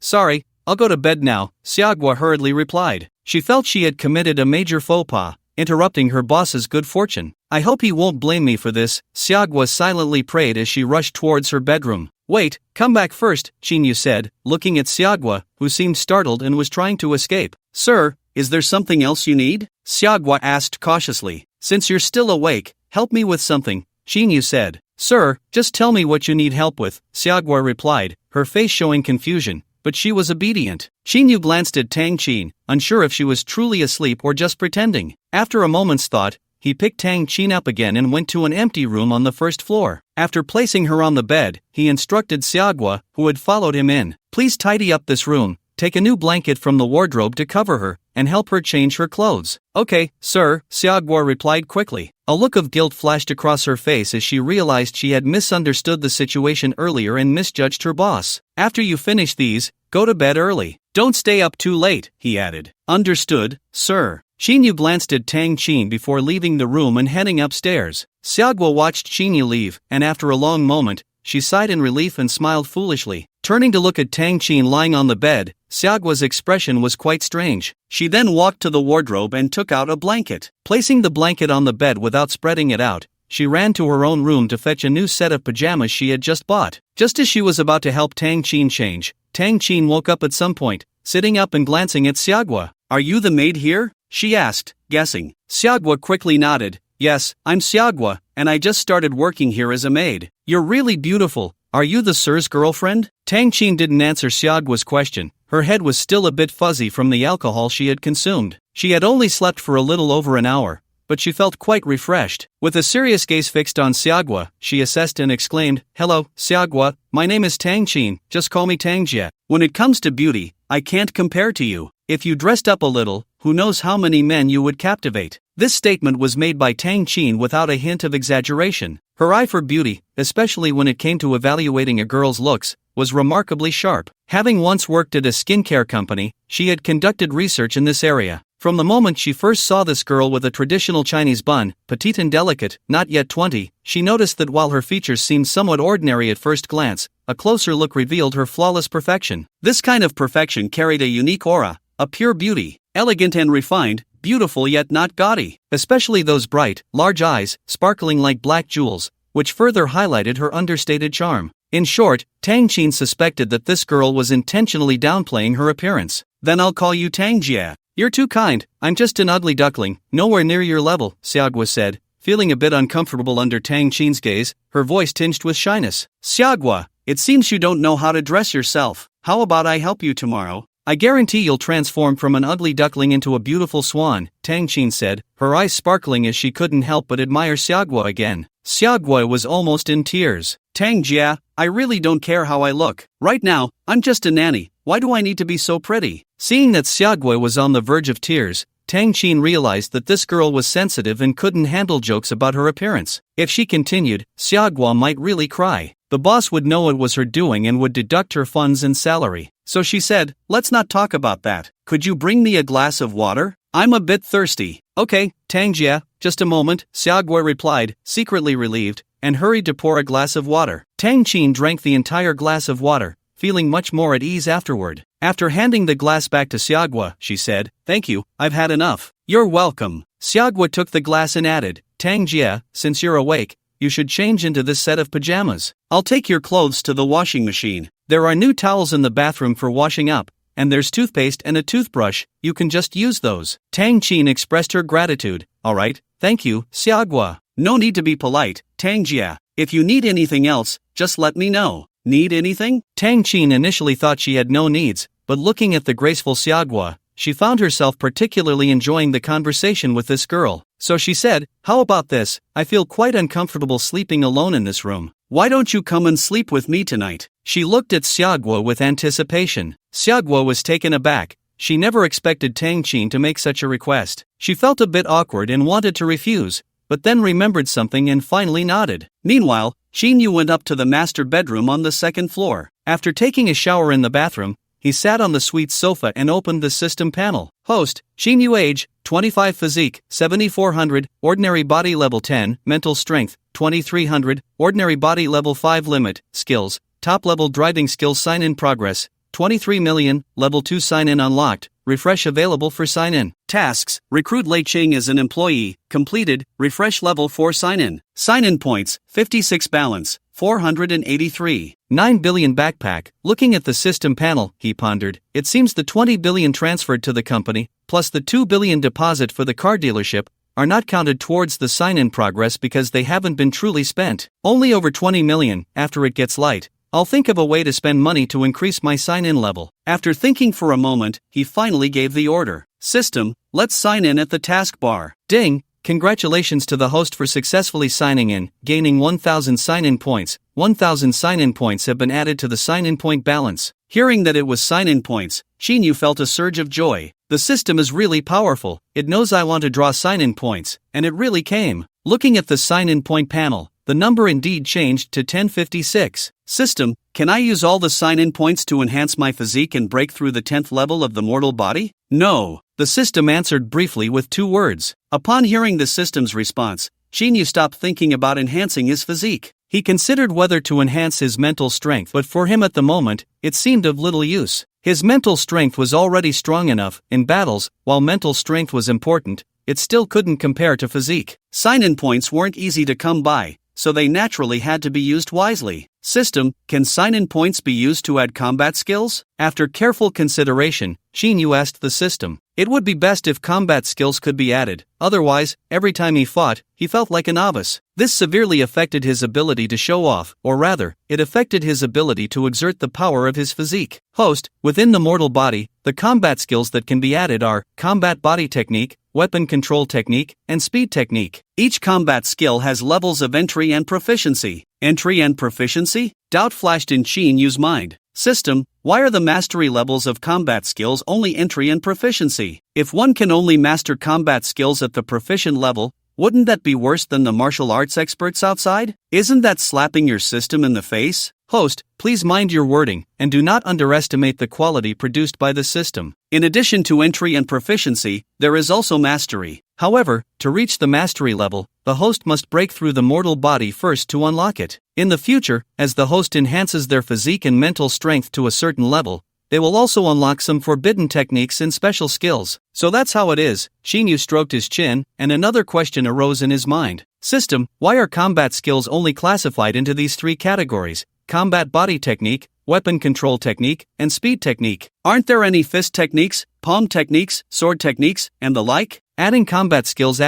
Sorry, I'll go to bed now," Xiaogua hurriedly replied. She felt she had committed a major faux pas, interrupting her boss's good fortune. "I hope he won't blame me for this," Xiaogua silently prayed as she rushed towards her bedroom. "Wait, come back first," Qin Yu said, looking at Xiaogua, who seemed startled and was trying to escape. "Sir, is there something else you need?" Xiaogua asked cautiously. "Since you're still awake, help me with something," Qin Yu said. "Sir, just tell me what you need help with," Xiaogua replied, her face showing confusion, but she was obedient. Qin Yu glanced at Tang Qin, unsure if she was truly asleep or just pretending. After a moment's thought, he picked Tang Qin up again and went to an empty room on the first floor. After placing her on the bed, he instructed Xiaogua, who had followed him in. "Please tidy up this room, take a new blanket from the wardrobe to cover her, and help her change her clothes." "Okay, sir," Xiaogua replied quickly. A look of guilt flashed across her face as she realized she had misunderstood the situation earlier and misjudged her boss. "After you finish these, go to bed early. Don't stay up too late," he added. "Understood, sir." Qin Yu glanced at Tang Qin before leaving the room and heading upstairs. Xiaogua watched Qin Yu leave, and after a long moment, she sighed in relief and smiled foolishly. Turning to look at Tang Qin lying on the bed, Xiaogua's expression was quite strange. She then walked to the wardrobe and took out a blanket. Placing the blanket on the bed without spreading it out, she ran to her own room to fetch a new set of pajamas she had just bought. Just as she was about to help Tang Qin change, Tang Qin woke up at some point, sitting up and glancing at Xiaogua. "Are you the maid here?" she asked, guessing. Xiaogua quickly nodded. "Yes, I'm Xiaogua, and I just started working here as a maid." "You're really beautiful. Are you the sir's girlfriend?" Tang Qin didn't answer Xiaogua's question. Her head was still a bit fuzzy from the alcohol she had consumed. She had only slept for a little over an hour, but she felt quite refreshed. With a serious gaze fixed on Xiaogua, she assessed and exclaimed, "Hello, Xiaogua, my name is Tang Qin, just call me Tang Jie. When it comes to beauty, I can't compare to you. If you dressed up a little, who knows how many men you would captivate." This statement was made by Tang Qin without a hint of exaggeration. Her eye for beauty, especially when it came to evaluating a girl's looks, was remarkably sharp. Having once worked at a skincare company, she had conducted research in this area. From the moment she first saw this girl with a traditional Chinese bun, petite and delicate, not yet 20, she noticed that while her features seemed somewhat ordinary at first glance, a closer look revealed her flawless perfection. This kind of perfection carried a unique aura, a pure beauty, elegant and refined, beautiful yet not gaudy, especially those bright, large eyes, sparkling like black jewels, which further highlighted her understated charm. In short, Tang Qin suspected that this girl was intentionally downplaying her appearance. "Then I'll call you Tang Jie. You're too kind, I'm just an ugly duckling, nowhere near your level," Xiaogua said, feeling a bit uncomfortable under Tang Qin's gaze, her voice tinged with shyness. "Xiaogua, it seems you don't know how to dress yourself. How about I help you tomorrow? I guarantee you'll transform from an ugly duckling into a beautiful swan," Tang Qin said, her eyes sparkling as she couldn't help but admire Xiaogua again. Xiaogua was almost in tears. "Tang Jie, I really don't care how I look. Right now, I'm just a nanny. Why do I need to be so pretty?" Seeing that Xiaogua was on the verge of tears, Tang Qin realized that this girl was sensitive and couldn't handle jokes about her appearance. If she continued, Xiaogua might really cry. The boss would know it was her doing and would deduct her funds and salary. So she said, "Let's not talk about that. Could you bring me a glass of water? I'm a bit thirsty." "Okay, Tang Jie, just a moment," Xiaogua replied, secretly relieved, and hurried to pour a glass of water. Tang Qin drank the entire glass of water, feeling much more at ease afterward. After handing the glass back to Xiaogua, she said, "Thank you, I've had enough." "You're welcome." Xiaogua took the glass and added, Tang Jia, since you're awake, you should change into this set of pajamas. I'll take your clothes to the washing machine. There are new towels in the bathroom for washing up, and there's toothpaste and a toothbrush, you can just use those. Tang Qin expressed her gratitude. Alright, thank you, Xiaogua. No need to be polite, Tang Jia. If you need anything else, just let me know. Need anything? Tang Qin initially thought she had no needs, but looking at the graceful Xiaogua, she found herself particularly enjoying the conversation with this girl. So she said, how about this? I feel quite uncomfortable sleeping alone in this room. Why don't you come and sleep with me tonight? She looked at Xiaogua with anticipation. Xiaogua was taken aback. She never expected Tang Qin to make such a request. She felt a bit awkward and wanted to refuse, but then remembered something and finally nodded. Meanwhile, Xinyu went up to the master bedroom on the second floor. After taking a shower in the bathroom, he sat on the suite sofa and opened the system panel. Host, Xinyu age, 25 physique, 7400, ordinary body level 10, mental strength, 2300, ordinary body level 5 limit, skills, top level driving skills sign in progress, 23 million, level 2 sign in unlocked, refresh available for sign in. Tasks, recruit Lei Qing as an employee, completed, refresh level 4 sign in. Sign in points, 56 balance, 483. 9 billion backpack. Looking at the system panel, he pondered, it seems the 20 billion transferred to the company, plus the 2 billion deposit for the car dealership, are not counted towards the sign-in progress because they haven't been truly spent. Only over 20 million, after it gets light, I'll think of a way to spend money to increase my sign-in level. After thinking for a moment, he finally gave the order. System, let's sign in at the taskbar. Ding! Congratulations to the host for successfully signing in, gaining 1,000 sign-in points. 1,000 sign-in points have been added to the sign-in point balance. Hearing that it was sign-in points, Xinyu felt a surge of joy. The system is really powerful. It knows I want to draw sign-in points, and it really came. Looking at the sign-in point panel, the number indeed changed to 1056. System, can I use all the sign-in points to enhance my physique and break through the 10th level of the mortal body? No. The system answered briefly with 2 words. Upon hearing the system's response, Xinyu stopped thinking about enhancing his physique. He considered whether to enhance his mental strength, but for him at the moment, it seemed of little use. His mental strength was already strong enough. In battles, while mental strength was important, it still couldn't compare to physique. Sign-in points weren't easy to come by, so they naturally had to be used wisely. System, can sign-in points be used to add combat skills? After careful consideration, Xinyu asked the system. It would be best if combat skills could be added, otherwise, every time he fought, he felt like a novice. This severely affected his ability to show off, or rather, it affected his ability to exert the power of his physique. Host, within the mortal body, the combat skills that can be added are combat body technique, weapon control technique, and speed technique. Each combat skill has levels of entry and proficiency. Entry and proficiency? Doubt flashed in Qinyu's mind. System, why are the mastery levels of combat skills only entry and proficiency? If one can only master combat skills at the proficient level, wouldn't that be worse than the martial arts experts outside? Isn't that slapping your system in the face? Host, please mind your wording, and do not underestimate the quality produced by the system. In addition to entry and proficiency, there is also mastery. However, to reach the mastery level, the host must break through the mortal body first to unlock it. In the future, as the host enhances their physique and mental strength to a certain level, they will also unlock some forbidden techniques and special skills. So that's how it is. Xinyu stroked his chin, and another question arose in his mind. System, why are combat skills only classified into these 3 categories? Combat body technique, weapon control technique, and speed technique. Aren't there any fist techniques, palm techniques, sword techniques, and the like? Adding combat skills.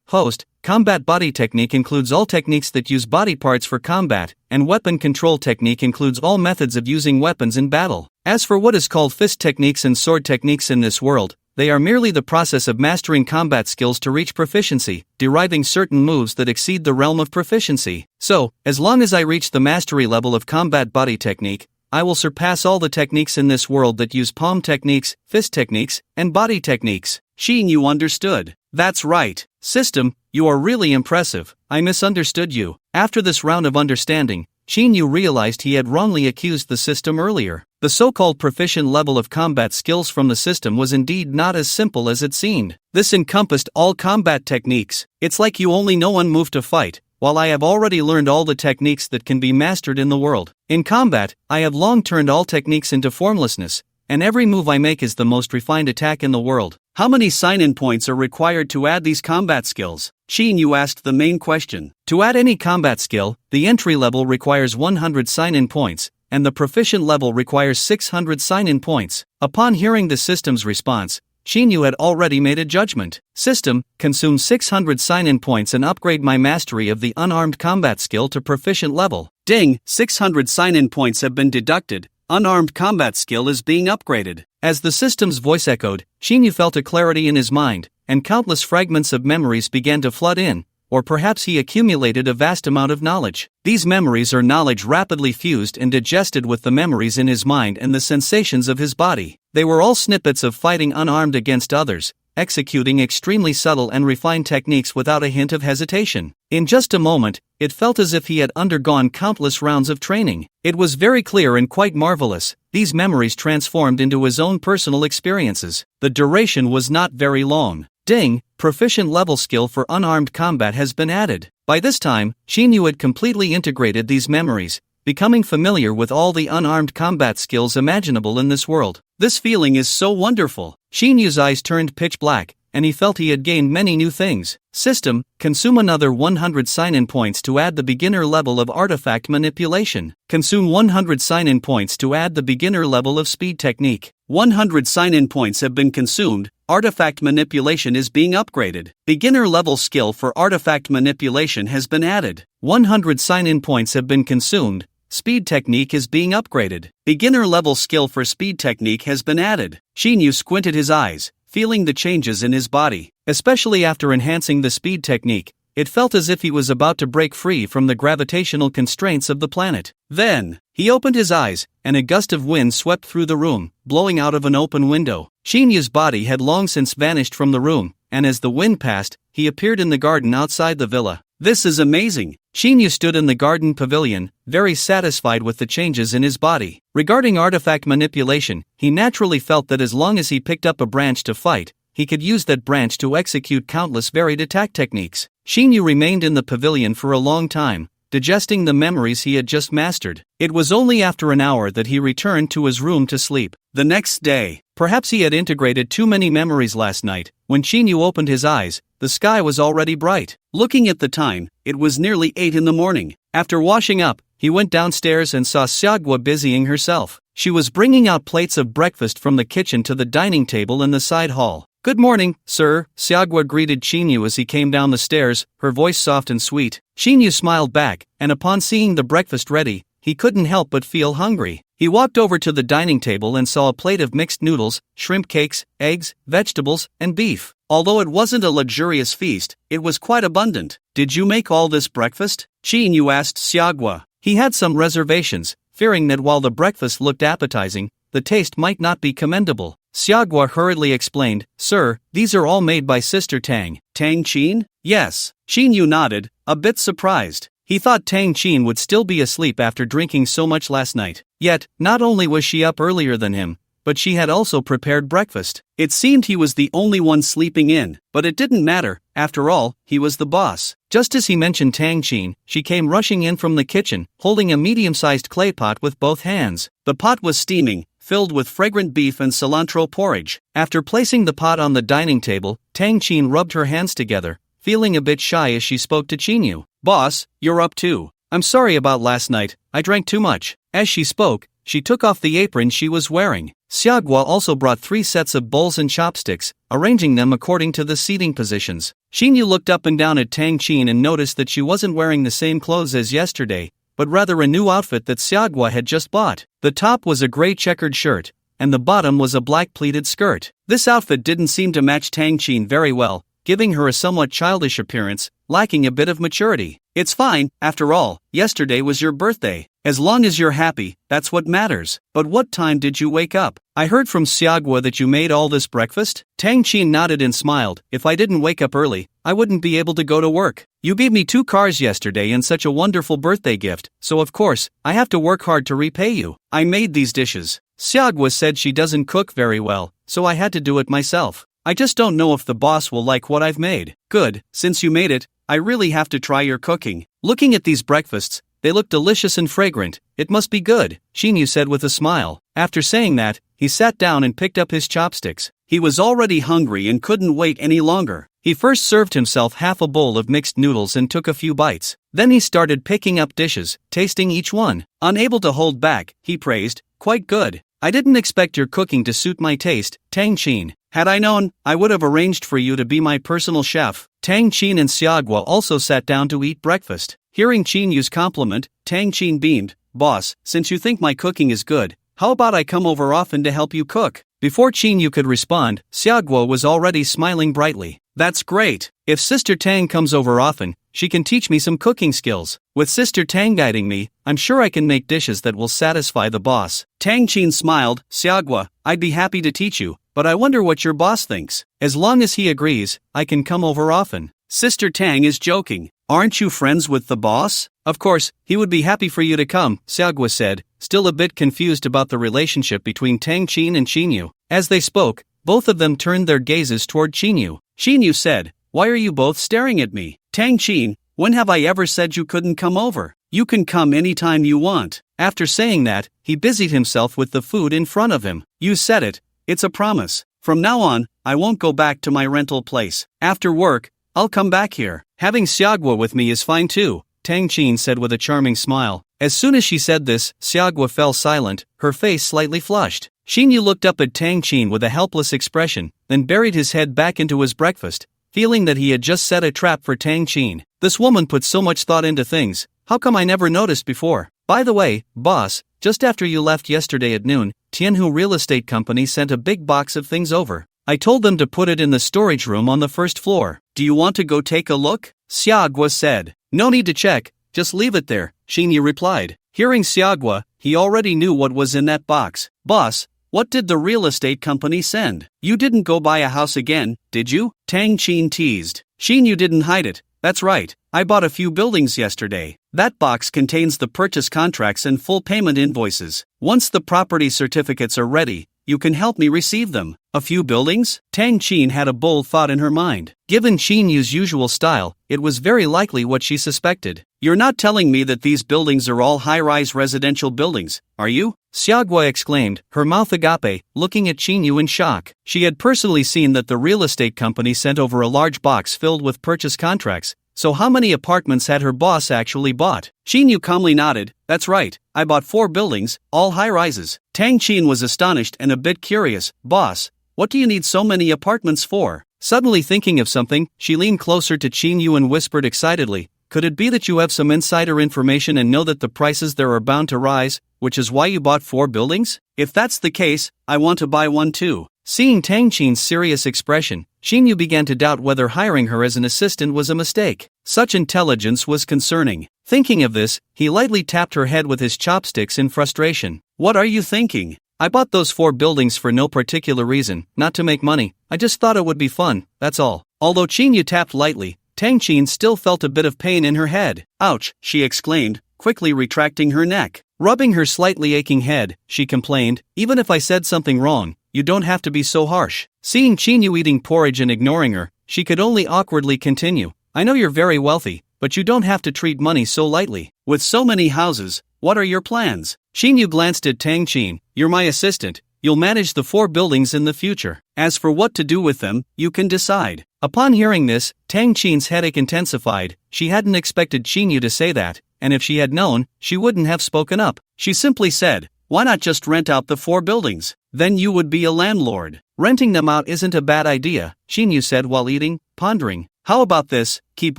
Host, combat body technique includes all techniques that use body parts for combat, and weapon control technique includes all methods of using weapons in battle. As for what is called fist techniques and sword techniques in this world, they are merely the process of mastering combat skills to reach proficiency, deriving certain moves that exceed the realm of proficiency. So, as long as I reach the mastery level of combat body technique, I will surpass all the techniques in this world that use palm techniques, fist techniques, and body techniques. Xinyu understood. That's right. System, you are really impressive. I misunderstood you. After this round of understanding, Xinyu realized he had wrongly accused the system earlier. The so-called proficient level of combat skills from the system was indeed not as simple as it seemed. This encompassed all combat techniques. It's like you only know one move to fight, while I have already learned all the techniques that can be mastered in the world. In combat, I have long turned all techniques into formlessness, and every move I make is the most refined attack in the world. How many sign-in points are required to add these combat skills? Chin-yu asked the main question. To add any combat skill, the entry level requires 100 sign-in points, and the proficient level requires 600 sign-in points. Upon hearing the system's response, Chin-yu had already made a judgment. System, consume 600 sign-in points and upgrade my mastery of the unarmed combat skill to proficient level. Ding, 600 sign-in points have been deducted. Unarmed combat skill is being upgraded. As the system's voice echoed, Chin-yu felt a clarity in his mind, and countless fragments of memories began to flood in, or perhaps he accumulated a vast amount of knowledge. These memories or knowledge rapidly fused and digested with the memories in his mind and the sensations of his body. They were all snippets of fighting unarmed against others, executing extremely subtle and refined techniques without a hint of hesitation. In just a moment, it felt as if he had undergone countless rounds of training. It was very clear and quite marvelous. These memories transformed into his own personal experiences. The duration was not very long. Ding, proficient level skill for unarmed combat has been added. By this time, Chin-yu had completely integrated these memories, becoming familiar with all the unarmed combat skills imaginable in this world. This feeling is so wonderful. Chin-yu's eyes turned pitch black, and he felt he had gained many new things. System, consume another 100 sign-in points to add the beginner level of artifact manipulation. Consume 100 sign-in points to add the beginner level of speed technique. 100 sign-in points have been consumed. Artifact manipulation is being upgraded. Beginner level skill for artifact manipulation has been added. 100 sign-in points have been consumed. Speed technique is being upgraded. Beginner level skill for speed technique has been added. Chin-yu squinted his eyes, feeling the changes in his body. Especially after enhancing the speed technique, it felt as if he was about to break free from the gravitational constraints of the planet. Then, he opened his eyes, and a gust of wind swept through the room, blowing out of an open window. Chin-yu's body had long since vanished from the room, and as the wind passed, he appeared in the garden outside the villa. This is amazing. Chin-yu stood in the garden pavilion, very satisfied with the changes in his body. Regarding artifact manipulation, he naturally felt that as long as he picked up a branch to fight, he could use that branch to execute countless varied attack techniques. Chin-yu remained in the pavilion for a long time, digesting the memories he had just mastered. It was only after an hour that he returned to his room to sleep. The next day, perhaps he had integrated too many memories last night. When Chin-yu opened his eyes, the sky was already bright. Looking at the time, it was nearly 8 in the morning. After washing up, he went downstairs and saw Xiaogua busying herself. She was bringing out plates of breakfast from the kitchen to the dining table in the side hall. "Good morning, sir," Xiaogua greeted Chin-yu as he came down the stairs, her voice soft and sweet. Chin-yu smiled back, and upon seeing the breakfast ready, he couldn't help but feel hungry. He walked over to the dining table and saw a plate of mixed noodles, shrimp cakes, eggs, vegetables, and beef. Although it wasn't a luxurious feast, it was quite abundant. "Did you make all this breakfast?" Chin-yu asked Xiaogua. He had some reservations, fearing that while the breakfast looked appetizing, the taste might not be commendable. Xiaogua hurriedly explained, "Sir, these are all made by Sister Tang." "Tang Qin?" "Yes." Chin-yu nodded, a bit surprised. He thought Tang Qin would still be asleep after drinking so much last night. Yet, not only was she up earlier than him, but she had also prepared breakfast. It seemed he was the only one sleeping in, but it didn't matter. After all, he was the boss. Just as he mentioned Tang Qin, she came rushing in from the kitchen, holding a medium-sized clay pot with both hands. The pot was steaming, filled with fragrant beef and cilantro porridge. After placing the pot on the dining table, Tang Qin rubbed her hands together, feeling a bit shy as she spoke to Chin-yu. "Boss, you're up too. I'm sorry about last night, I drank too much." As she spoke, she took off the apron she was wearing. Xiaogua also brought 3 sets of bowls and chopsticks, arranging them according to the seating positions. Chin-yu looked up and down at Tang Qin and noticed that she wasn't wearing the same clothes as yesterday, but rather a new outfit that Xiaogua had just bought. The top was a gray checkered shirt, and the bottom was a black pleated skirt. This outfit didn't seem to match Tang Qin very well, giving her a somewhat childish appearance, lacking a bit of maturity. "It's fine, after all, yesterday was your birthday. As long as you're happy, that's what matters. But what time did you wake up? I heard from Xiaogua that you made all this breakfast?" Tang Qin nodded and smiled. "If I didn't wake up early, I wouldn't be able to go to work. You gave me 2 cars yesterday and such a wonderful birthday gift, so of course, I have to work hard to repay you. I made these dishes. Xiaogua said she doesn't cook very well, so I had to do it myself. I just don't know if the boss will like what I've made." "Good, since you made it, I really have to try your cooking. Looking at these breakfasts, they look delicious and fragrant. It must be good," Chin-yu said with a smile. After saying that, he sat down and picked up his chopsticks. He was already hungry and couldn't wait any longer. He first served himself half a bowl of mixed noodles and took a few bites. Then he started picking up dishes, tasting each one. Unable to hold back, he praised, "Quite good. I didn't expect your cooking to suit my taste, Tang Chin. Had I known, I would have arranged for you to be my personal chef." Tang Chin and Xiaogua also sat down to eat breakfast. Hearing Qinyu's compliment, Tang Chin beamed, "Boss, since you think my cooking is good, how about I come over often to help you cook?" Before Qinyu could respond, Xiaogua was already smiling brightly. "That's great. If Sister Tang comes over often, she can teach me some cooking skills. With Sister Tang guiding me, I'm sure I can make dishes that will satisfy the boss." Tang Chin smiled, "Xiaogua, I'd be happy to teach you, but I wonder what your boss thinks. As long as he agrees, I can come over often." Sister Tang is joking. "Aren't you friends with the boss?" "Of course, he would be happy for you to come," Xiaogua said, still a bit confused about the relationship between Tang Chin and Qinyu. As they spoke, both of them turned their gazes toward Qinyu. Qinyu said, "Why are you both staring at me?" "Tang Chin, when have I ever said you couldn't come over? You can come anytime you want." After saying that, he busied himself with the food in front of him. "You said it. It's a promise. From now on, I won't go back to my rental place. After work, I'll come back here. Having Xiaogua with me is fine too," Tang Chin said with a charming smile. As soon as she said this, Xiaogua fell silent, her face slightly flushed. Xinyu looked up at Tang Chin with a helpless expression, then buried his head back into his breakfast, feeling that he had just set a trap for Tang Chin. This woman put so much thought into things, how come I never noticed before? By the way, boss, just after you left yesterday at noon, Tianhu Real Estate Company sent a big box of things over. I told them to put it in the storage room on the first floor. Do you want to go take a look? Xiaogua said. "No need to check, just leave it there," Xinyu replied. Hearing Xiaogua, he already knew what was in that box. "Boss, what did the real estate company send? You didn't go buy a house again, did you?" Tang Chin teased. Xinyu didn't hide it. "That's right, I bought a few buildings yesterday. That box contains the purchase contracts and full payment invoices. Once the property certificates are ready, you can help me receive them." A few buildings? Tang Chin had a bold thought in her mind. Given Qinyu's usual style, it was very likely what she suspected. "You're not telling me that these buildings are all high-rise residential buildings, are you?" Xiaogua exclaimed, her mouth agape, looking at Qinyu in shock. She had personally seen that the real estate company sent over a large box filled with purchase contracts, so how many apartments had her boss actually bought? Qinyu calmly nodded, "That's right, I bought 4 buildings, all high-rises." Tang Chin was astonished and a bit curious. "Boss, what do you need so many apartments for?" Suddenly thinking of something, she leaned closer to Qinyu and whispered excitedly, "Could it be that you have some insider information and know that the prices there are bound to rise, which is why you bought 4 buildings? If that's the case, I want to buy one too." Seeing Tang Chin's serious expression, Qinyu began to doubt whether hiring her as an assistant was a mistake. Such intelligence was concerning. Thinking of this, he lightly tapped her head with his chopsticks in frustration. "What are you thinking? I bought those 4 buildings for no particular reason, not to make money. I just thought it would be fun, that's all." Although Qinyu tapped lightly, Tang Chin still felt a bit of pain in her head. "Ouch," she exclaimed, quickly retracting her neck. Rubbing her slightly aching head, she complained, "Even if I said something wrong, you don't have to be so harsh." Seeing Qinyu eating porridge and ignoring her, she could only awkwardly continue, "I know you're very wealthy, but you don't have to treat money so lightly. With so many houses, what are your plans?" Qinyu glanced at Tang Chin, "You're my assistant, you'll manage the 4 buildings in the future. As for what to do with them, you can decide." Upon hearing this, Tang Chin's headache intensified. She hadn't expected Qinyu to say that, and if she had known, she wouldn't have spoken up. She simply said, "Why not just rent out the 4 buildings? Then you would be a landlord." "Renting them out isn't a bad idea," Qinyu said while eating, pondering. "How about this, keep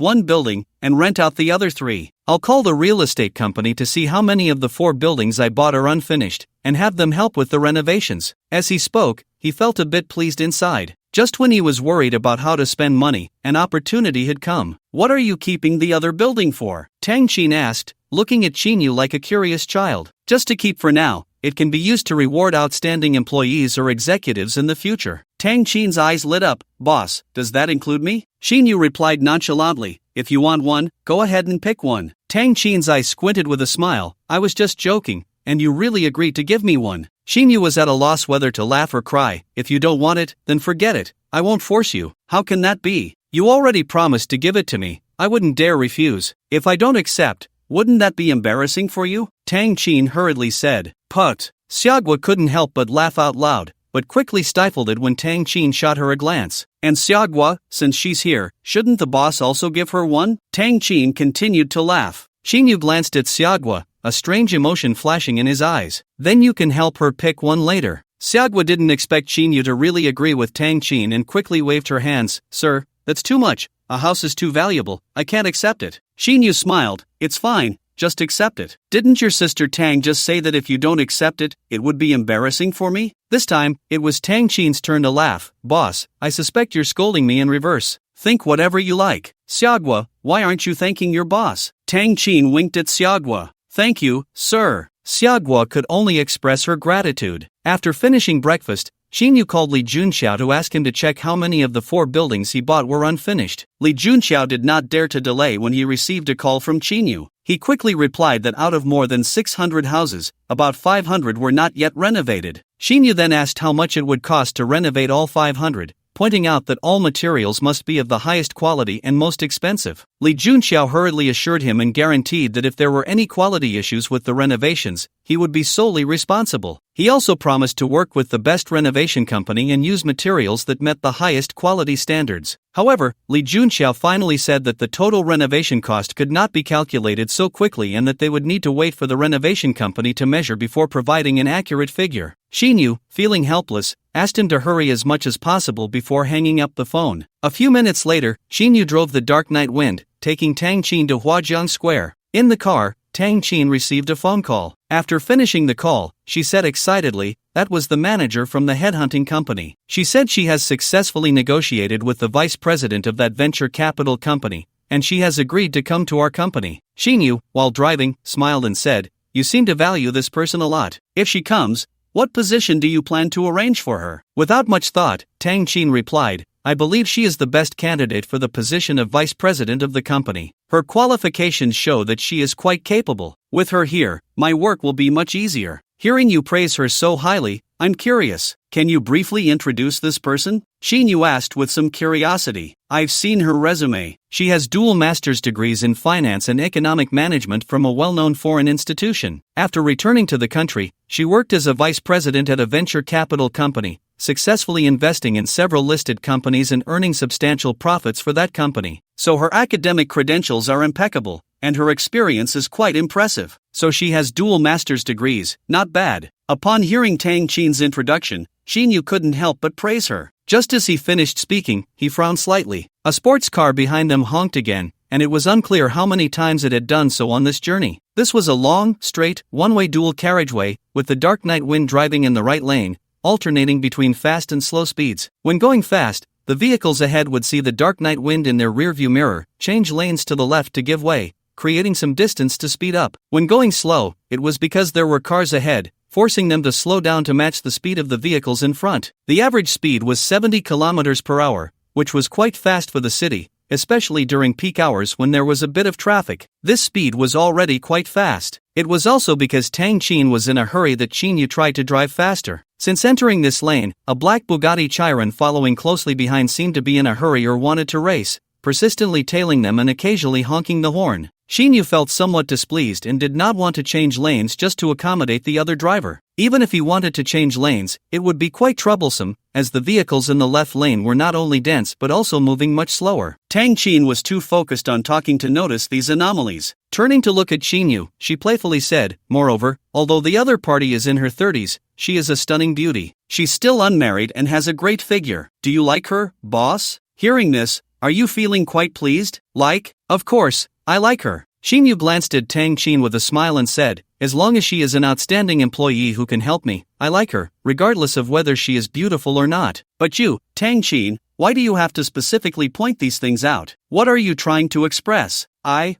1 building, and rent out the other 3. I'll call the real estate company to see how many of the 4 buildings I bought are unfinished, and have them help with the renovations." As he spoke, he felt a bit pleased inside. Just when he was worried about how to spend money, an opportunity had come. "What are you keeping the other building for?" Tang Chin asked, looking at Qinyu like a curious child. "Just to keep for now. It can be used to reward outstanding employees or executives in the future." Tang Chin's eyes lit up. "Boss, does that include me?" Qinyu replied nonchalantly, "If you want one, go ahead and pick one." Tang Chin's eyes squinted with a smile. "I was just joking, and you really agreed to give me one." Qinyu was at a loss whether to laugh or cry. "If you don't want it, then forget it. I won't force you." "How can that be? You already promised to give it to me. I wouldn't dare refuse. If I don't accept, wouldn't that be embarrassing for you?" Tang Chin hurriedly said. "Put." Xiaogua couldn't help but laugh out loud. but quickly stifled it when Tang Qin shot her a glance. And Xiaogua, since she's here, shouldn't the boss also give her one? Tang Qin continued to laugh. Xinyu glanced at Xiaogua, a strange emotion flashing in his eyes. Then you can help her pick one later. Xiaogua didn't expect Xinyu to really agree with Tang Qin and quickly waved her hands. Sir, that's too much. A house is too valuable. I can't accept it. Xinyu smiled. It's fine. Just accept it. Didn't your sister Tang just say that if you don't accept it, it would be embarrassing for me? This time, it was Tang Qin's turn to laugh. Boss, I suspect you're scolding me in reverse. Think whatever you like. Xiaogua, why aren't you thanking your boss? Tang Qin winked at Xiaogua. Thank you, sir. Xiaogua could only express her gratitude. After finishing breakfast, Xinyu called Li Junxiao to ask him to check how many of the 4 buildings he bought were unfinished. Li Junxiao did not dare to delay when he received a call from Xinyu. He quickly replied that out of more than 600 houses, about 500 were not yet renovated. Xinyu then asked how much it would cost to renovate all 500, pointing out that all materials must be of the highest quality and most expensive. Li Junxiao hurriedly assured him and guaranteed that if there were any quality issues with the renovations, he would be solely responsible. He also promised to work with the best renovation company and use materials that met the highest quality standards. However, Li Junxiao finally said that the total renovation cost could not be calculated so quickly and that they would need to wait for the renovation company to measure before providing an accurate figure. Xinyu, feeling helpless, asked him to hurry as much as possible before hanging up the phone. A few minutes later, Xinyu drove the Dark Night Wind, taking Tang Qin to Huajiang Square. In the car, Tang Qin received a phone call. After finishing the call, she said excitedly, that was the manager from the headhunting company. She said she has successfully negotiated with the vice president of that venture capital company, and she has agreed to come to our company. Xinyu, while driving, smiled and said, you seem to value this person a lot. If she comes, what position do you plan to arrange for her? Without much thought, Tang Qin replied, I believe she is the best candidate for the position of vice president of the company. Her qualifications show that she is quite capable. With her here, my work will be much easier. Hearing you praise her so highly, I'm curious. Can you briefly introduce this person? Xinyu asked with some curiosity. I've seen her resume. She has dual master's degrees in finance and economic management from a well-known foreign institution. After returning to the country, she worked as a vice president at a venture capital company, successfully investing in several listed companies and earning substantial profits for that company. So her academic credentials are impeccable, and her experience is quite impressive. So she has dual master's degrees, not bad. Upon hearing Tang Qin's introduction, Xinyu couldn't help but praise her. Just as he finished speaking, he frowned slightly. A sports car behind them honked again, and it was unclear how many times it had done so on this journey. This was a long, straight, one-way dual carriageway, with the Dark Night Wind driving in the right lane, alternating between fast and slow speeds. When going fast, the vehicles ahead would see the Dark Night Wind in their rearview mirror, change lanes to the left to give way, creating some distance to speed up. When going slow, it was because there were cars ahead, forcing them to slow down to match the speed of the vehicles in front. The average speed was 70 kilometers per hour, which was quite fast for the city, especially during peak hours when there was a bit of traffic. This speed was already quite fast. It was also because Tang Qin was in a hurry that Xinyu tried to drive faster. Since entering this lane, a black Bugatti Chiron following closely behind seemed to be in a hurry or wanted to race, persistently tailing them and occasionally honking the horn. Xinyu felt somewhat displeased and did not want to change lanes just to accommodate the other driver. Even if he wanted to change lanes, it would be quite troublesome, as the vehicles in the left lane were not only dense but also moving much slower. Tang Qin was too focused on talking to notice these anomalies. Turning to look at Xinyu, she playfully said, moreover, although the other party is in her 30s, she is a stunning beauty. She's still unmarried and has a great figure. Do you like her, boss? Hearing this, are you feeling quite pleased? Like? Of course, I like her. Xinyu glanced at Tang Qin with a smile and said, as long as she is an outstanding employee who can help me, I like her, regardless of whether she is beautiful or not. But you, Tang Qin, why do you have to specifically point these things out? What are you trying to express? Tang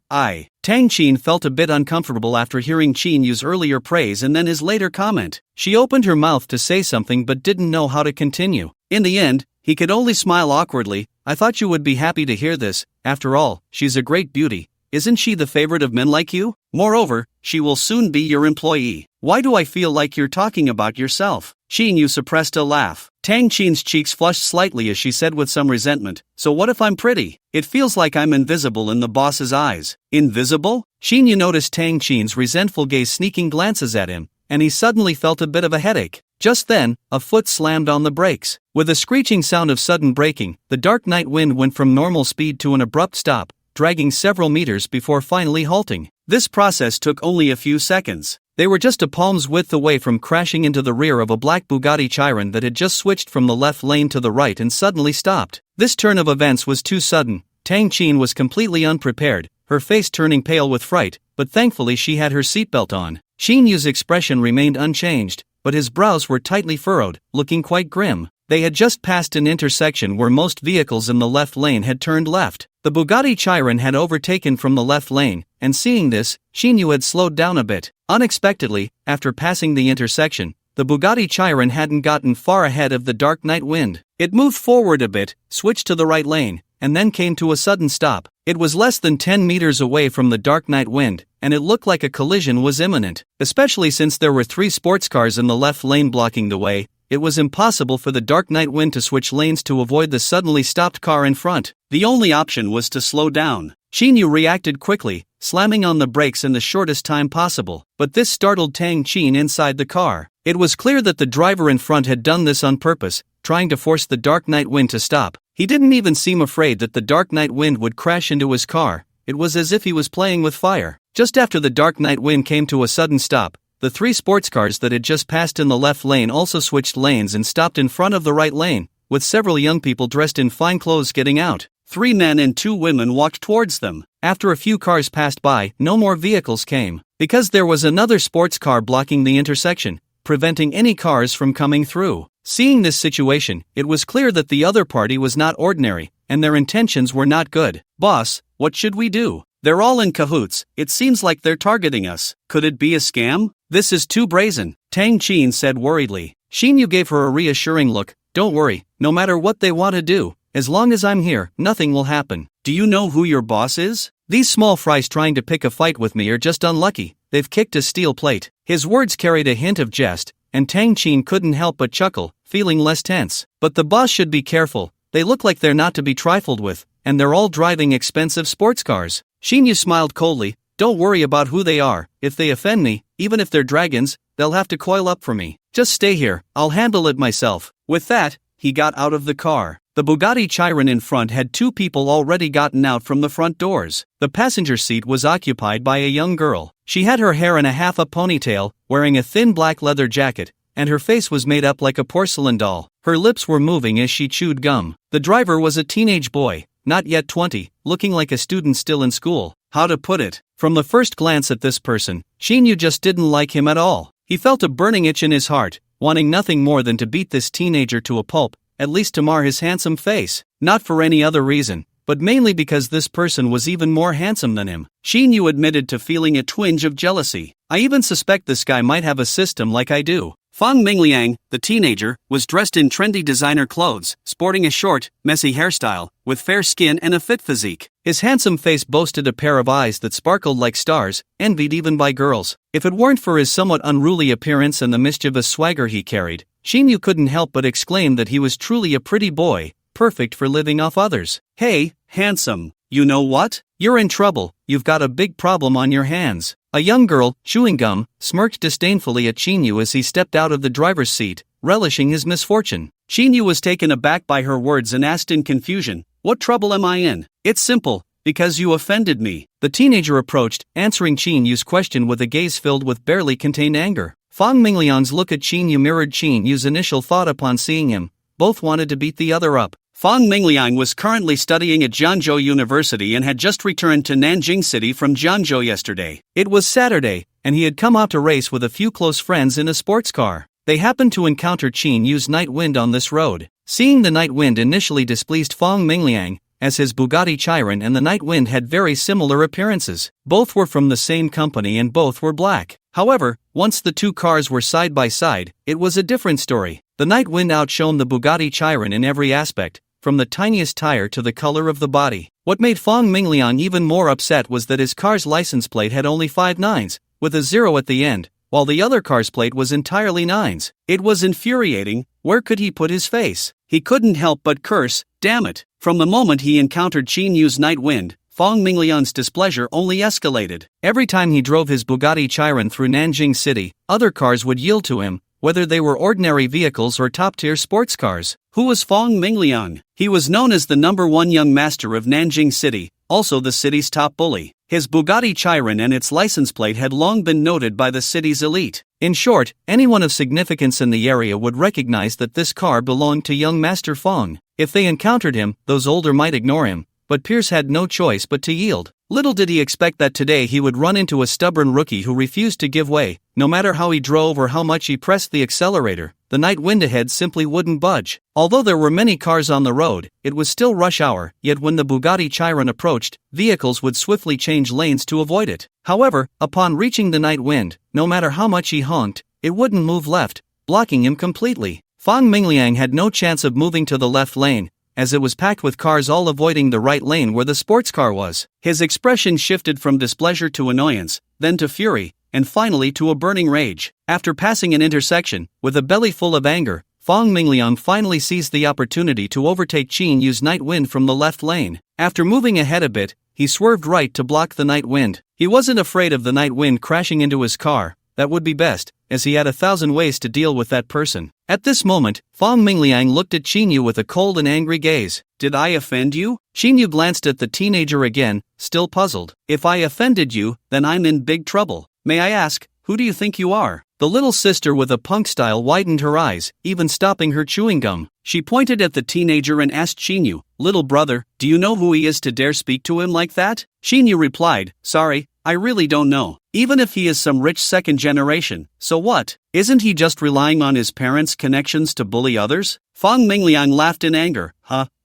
Qin felt a bit uncomfortable after hearing Xinyu's earlier praise and then his later comment. She opened her mouth to say something but didn't know how to continue. In the end, he could only smile awkwardly. I thought you would be happy to hear this. After all, she's a great beauty. Isn't she the favorite of men like you? Moreover, she will soon be your employee. Why do I feel like you're talking about yourself? Xinyu suppressed a laugh. Tang Qin's cheeks flushed slightly as she said with some resentment, so what if I'm pretty? It feels like I'm invisible in the boss's eyes. Invisible? Xinyu noticed Tang Qin's resentful gaze sneaking glances at him, and he suddenly felt a bit of a headache. Just then, a foot slammed on the brakes. With a screeching sound of sudden braking, the dark night wind went from normal speed to an abrupt stop, dragging several meters before finally halting. This process took only a few seconds. They were just a palm's width away from crashing into the rear of a black Bugatti Chiron that had just switched from the left lane to the right and suddenly stopped. This turn of events was too sudden. Tang Chin was completely unprepared, her face turning pale with fright, but thankfully she had her seatbelt on. Shin Yu's expression remained unchanged, but his brows were tightly furrowed, looking quite grim. They had just passed an intersection where most vehicles in the left lane had turned left. The Bugatti Chiron had overtaken from the left lane, and seeing this, Shin Yu had slowed down a bit. Unexpectedly, after passing the intersection, the Bugatti Chiron hadn't gotten far ahead of the dark night wind. It moved forward a bit, switched to the right lane, and then came to a sudden stop. It was less than 10 meters away from the dark night wind, and it looked like a collision was imminent. Especially since there were 3 sports cars in the left lane blocking the way, it was impossible for the dark night wind to switch lanes to avoid the suddenly stopped car in front. The only option was to slow down. Shin Yu reacted quickly, slamming on the brakes in the shortest time possible, but this startled Tang Chin inside the car. It was clear that the driver in front had done this on purpose, trying to force the dark night wind to stop. He didn't even seem afraid that the dark night wind would crash into his car. It was as if he was playing with fire. Just after the dark night wind came to a sudden stop, the 3 sports cars that had just passed in the left lane also switched lanes and stopped in front of the right lane, with several young people dressed in fine clothes getting out. 3 men and 2 women walked towards them. After a few cars passed by, no more vehicles came, because there was another sports car blocking the intersection, preventing any cars from coming through. Seeing this situation, it was clear that the other party was not ordinary, and their intentions were not good. "Boss, what should we do? They're all in cahoots, it seems like they're targeting us. Could it be a scam? This is too brazen," Tang Chin said worriedly. Shin Yu gave her a reassuring look. "Don't worry, no matter what they want to do, as long as I'm here, nothing will happen. Do you know who your boss is? These small fries trying to pick a fight with me are just unlucky. They've kicked a steel plate." His words carried a hint of jest, and Tang Chin couldn't help but chuckle, feeling less tense. But the boss should be careful. They look like they're not to be trifled with, and they're all driving expensive sports cars. Shin Yu smiled coldly. "Don't worry about who they are. If they offend me, even if they're dragons, they'll have to coil up for me. Just stay here, I'll handle it myself." With that, he got out of the car. The Bugatti Chiron in front had 2 people already gotten out from the front doors. The passenger seat was occupied by a young girl. She had her hair in a half a ponytail, wearing a thin black leather jacket, and her face was made up like a porcelain doll. Her lips were moving as she chewed gum. The driver was a teenage boy, not yet 20, looking like a student still in school. How to put it? From the first glance at this person, Shin Yu just didn't like him at all. He felt a burning itch in his heart, wanting nothing more than to beat this teenager to a pulp, at least to mar his handsome face. Not for any other reason, but mainly because this person was even more handsome than him. Shin Yu admitted to feeling a twinge of jealousy. "I even suspect this guy might have a system like I do." Fang Mingliang, the teenager, was dressed in trendy designer clothes, sporting a short, messy hairstyle, with fair skin and a fit physique. His handsome face boasted a pair of eyes that sparkled like stars, envied even by girls. If it weren't for his somewhat unruly appearance and the mischievous swagger he carried, Shin Yu couldn't help but exclaim that he was truly a pretty boy, perfect for living off others. "Hey, handsome, you know what? You're in trouble, you've got a big problem on your hands." A young girl, chewing gum, smirked disdainfully at Shin Yu as he stepped out of the driver's seat, relishing his misfortune. Shin Yu was taken aback by her words and asked in confusion, "What trouble am I in?" "It's simple, because you offended me." The teenager approached, answering Shin Yu's question with a gaze filled with barely contained anger. Fang Mingliang's look at Shin Yu mirrored Shin Yu's initial thought upon seeing him. Both wanted to beat the other up. Fang Mingliang was currently studying at Jianzhou University and had just returned to Nanjing City from Jianzhou yesterday. It was Saturday, and he had come out to race with a few close friends in a sports car. They happened to encounter Shin Yu's night wind on this road. Seeing the night wind initially displeased Fang Mingliang, as his Bugatti Chiron and the night wind had very similar appearances. Both were from the same company and both were black. However, once the 2 cars were side by side, it was a different story. The night wind outshone the Bugatti Chiron in every aspect, from the tiniest tire to the color of the body. What made Fang Mingliang even more upset was that his car's license plate had only 5 nines, with a 0 at the end, while the other car's plate was entirely 9s. It was infuriating. Where could he put his face? He couldn't help but curse, "Damn it." From the moment he encountered Shin Yu's night wind, Fang Mingliang's displeasure only escalated. Every time he drove his Bugatti Chiron through Nanjing City, other cars would yield to him, whether they were ordinary vehicles or top-tier sports cars. Who was Fong Mingliang? He was known as the #1 young master of Nanjing City, also the city's top bully. His Bugatti Chiron and its license plate had long been noted by the city's elite. In short, anyone of significance in the area would recognize that this car belonged to young Master Fong. If they encountered him, those older might ignore him, but Pierce had no choice but to yield. Little did he expect that today he would run into a stubborn rookie who refused to give way. No matter how he drove or how much he pressed the accelerator, the night wind ahead simply wouldn't budge. Although there were many cars on the road, it was still rush hour, yet when the Bugatti Chiron approached, vehicles would swiftly change lanes to avoid it. However, upon reaching the night wind, no matter how much he honked, it wouldn't move left, blocking him completely. Fong Mingliang had no chance of moving to the left lane, as it was packed with cars all avoiding the right lane where the sports car was. His expression shifted from displeasure to annoyance, then to fury, and finally to a burning rage. After passing an intersection, with a belly full of anger, Fong Mingliang finally seized the opportunity to overtake Qin Yu's night wind from the left lane. After moving ahead a bit, he swerved right to block the night wind. He wasn't afraid of the night wind crashing into his car. That would be best, as he had 1,000 ways to deal with that person. At this moment, Fong Mingliang looked at Qin Yu with a cold and angry gaze. Did I offend you? Qin Yu glanced at the teenager again, still puzzled. If I offended you, then I'm in big trouble. May I ask, who do you think you are? The little sister with a punk style widened her eyes, even stopping her chewing gum. She pointed at the teenager and asked Qin Yu, "Little brother, do you know who he is to dare speak to him like that?" Qin Yu replied, "Sorry, I really don't know. Even if he is some rich second generation, so what? Isn't he just relying on his parents' connections to bully others?" Fong Mingliang laughed in anger.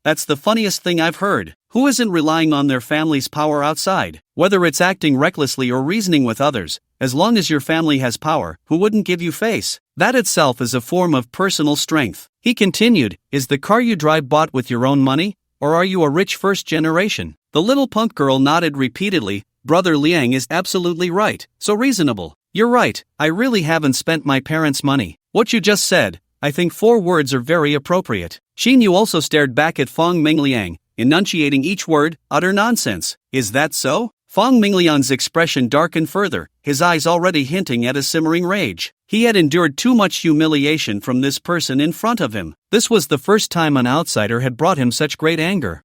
That's the funniest thing I've heard. Who isn't relying on their family's power outside? Whether it's acting recklessly or reasoning with others, as long as your family has power, who wouldn't give you face? That itself is a form of personal strength. He continued, "Is the car you drive bought with your own money, or are you a rich first generation?" The little punk girl nodded repeatedly. Brother Liang is absolutely right, so reasonable. You're right, I really haven't spent my parents' money. What you just said, I think 4 words are very appropriate. Qin Yu also stared back at Fong Mingliang, enunciating each word, utter nonsense. Is that so? Fong Mingliang's expression darkened further, his eyes already hinting at a simmering rage. He had endured too much humiliation from this person in front of him. This was the first time an outsider had brought him such great anger.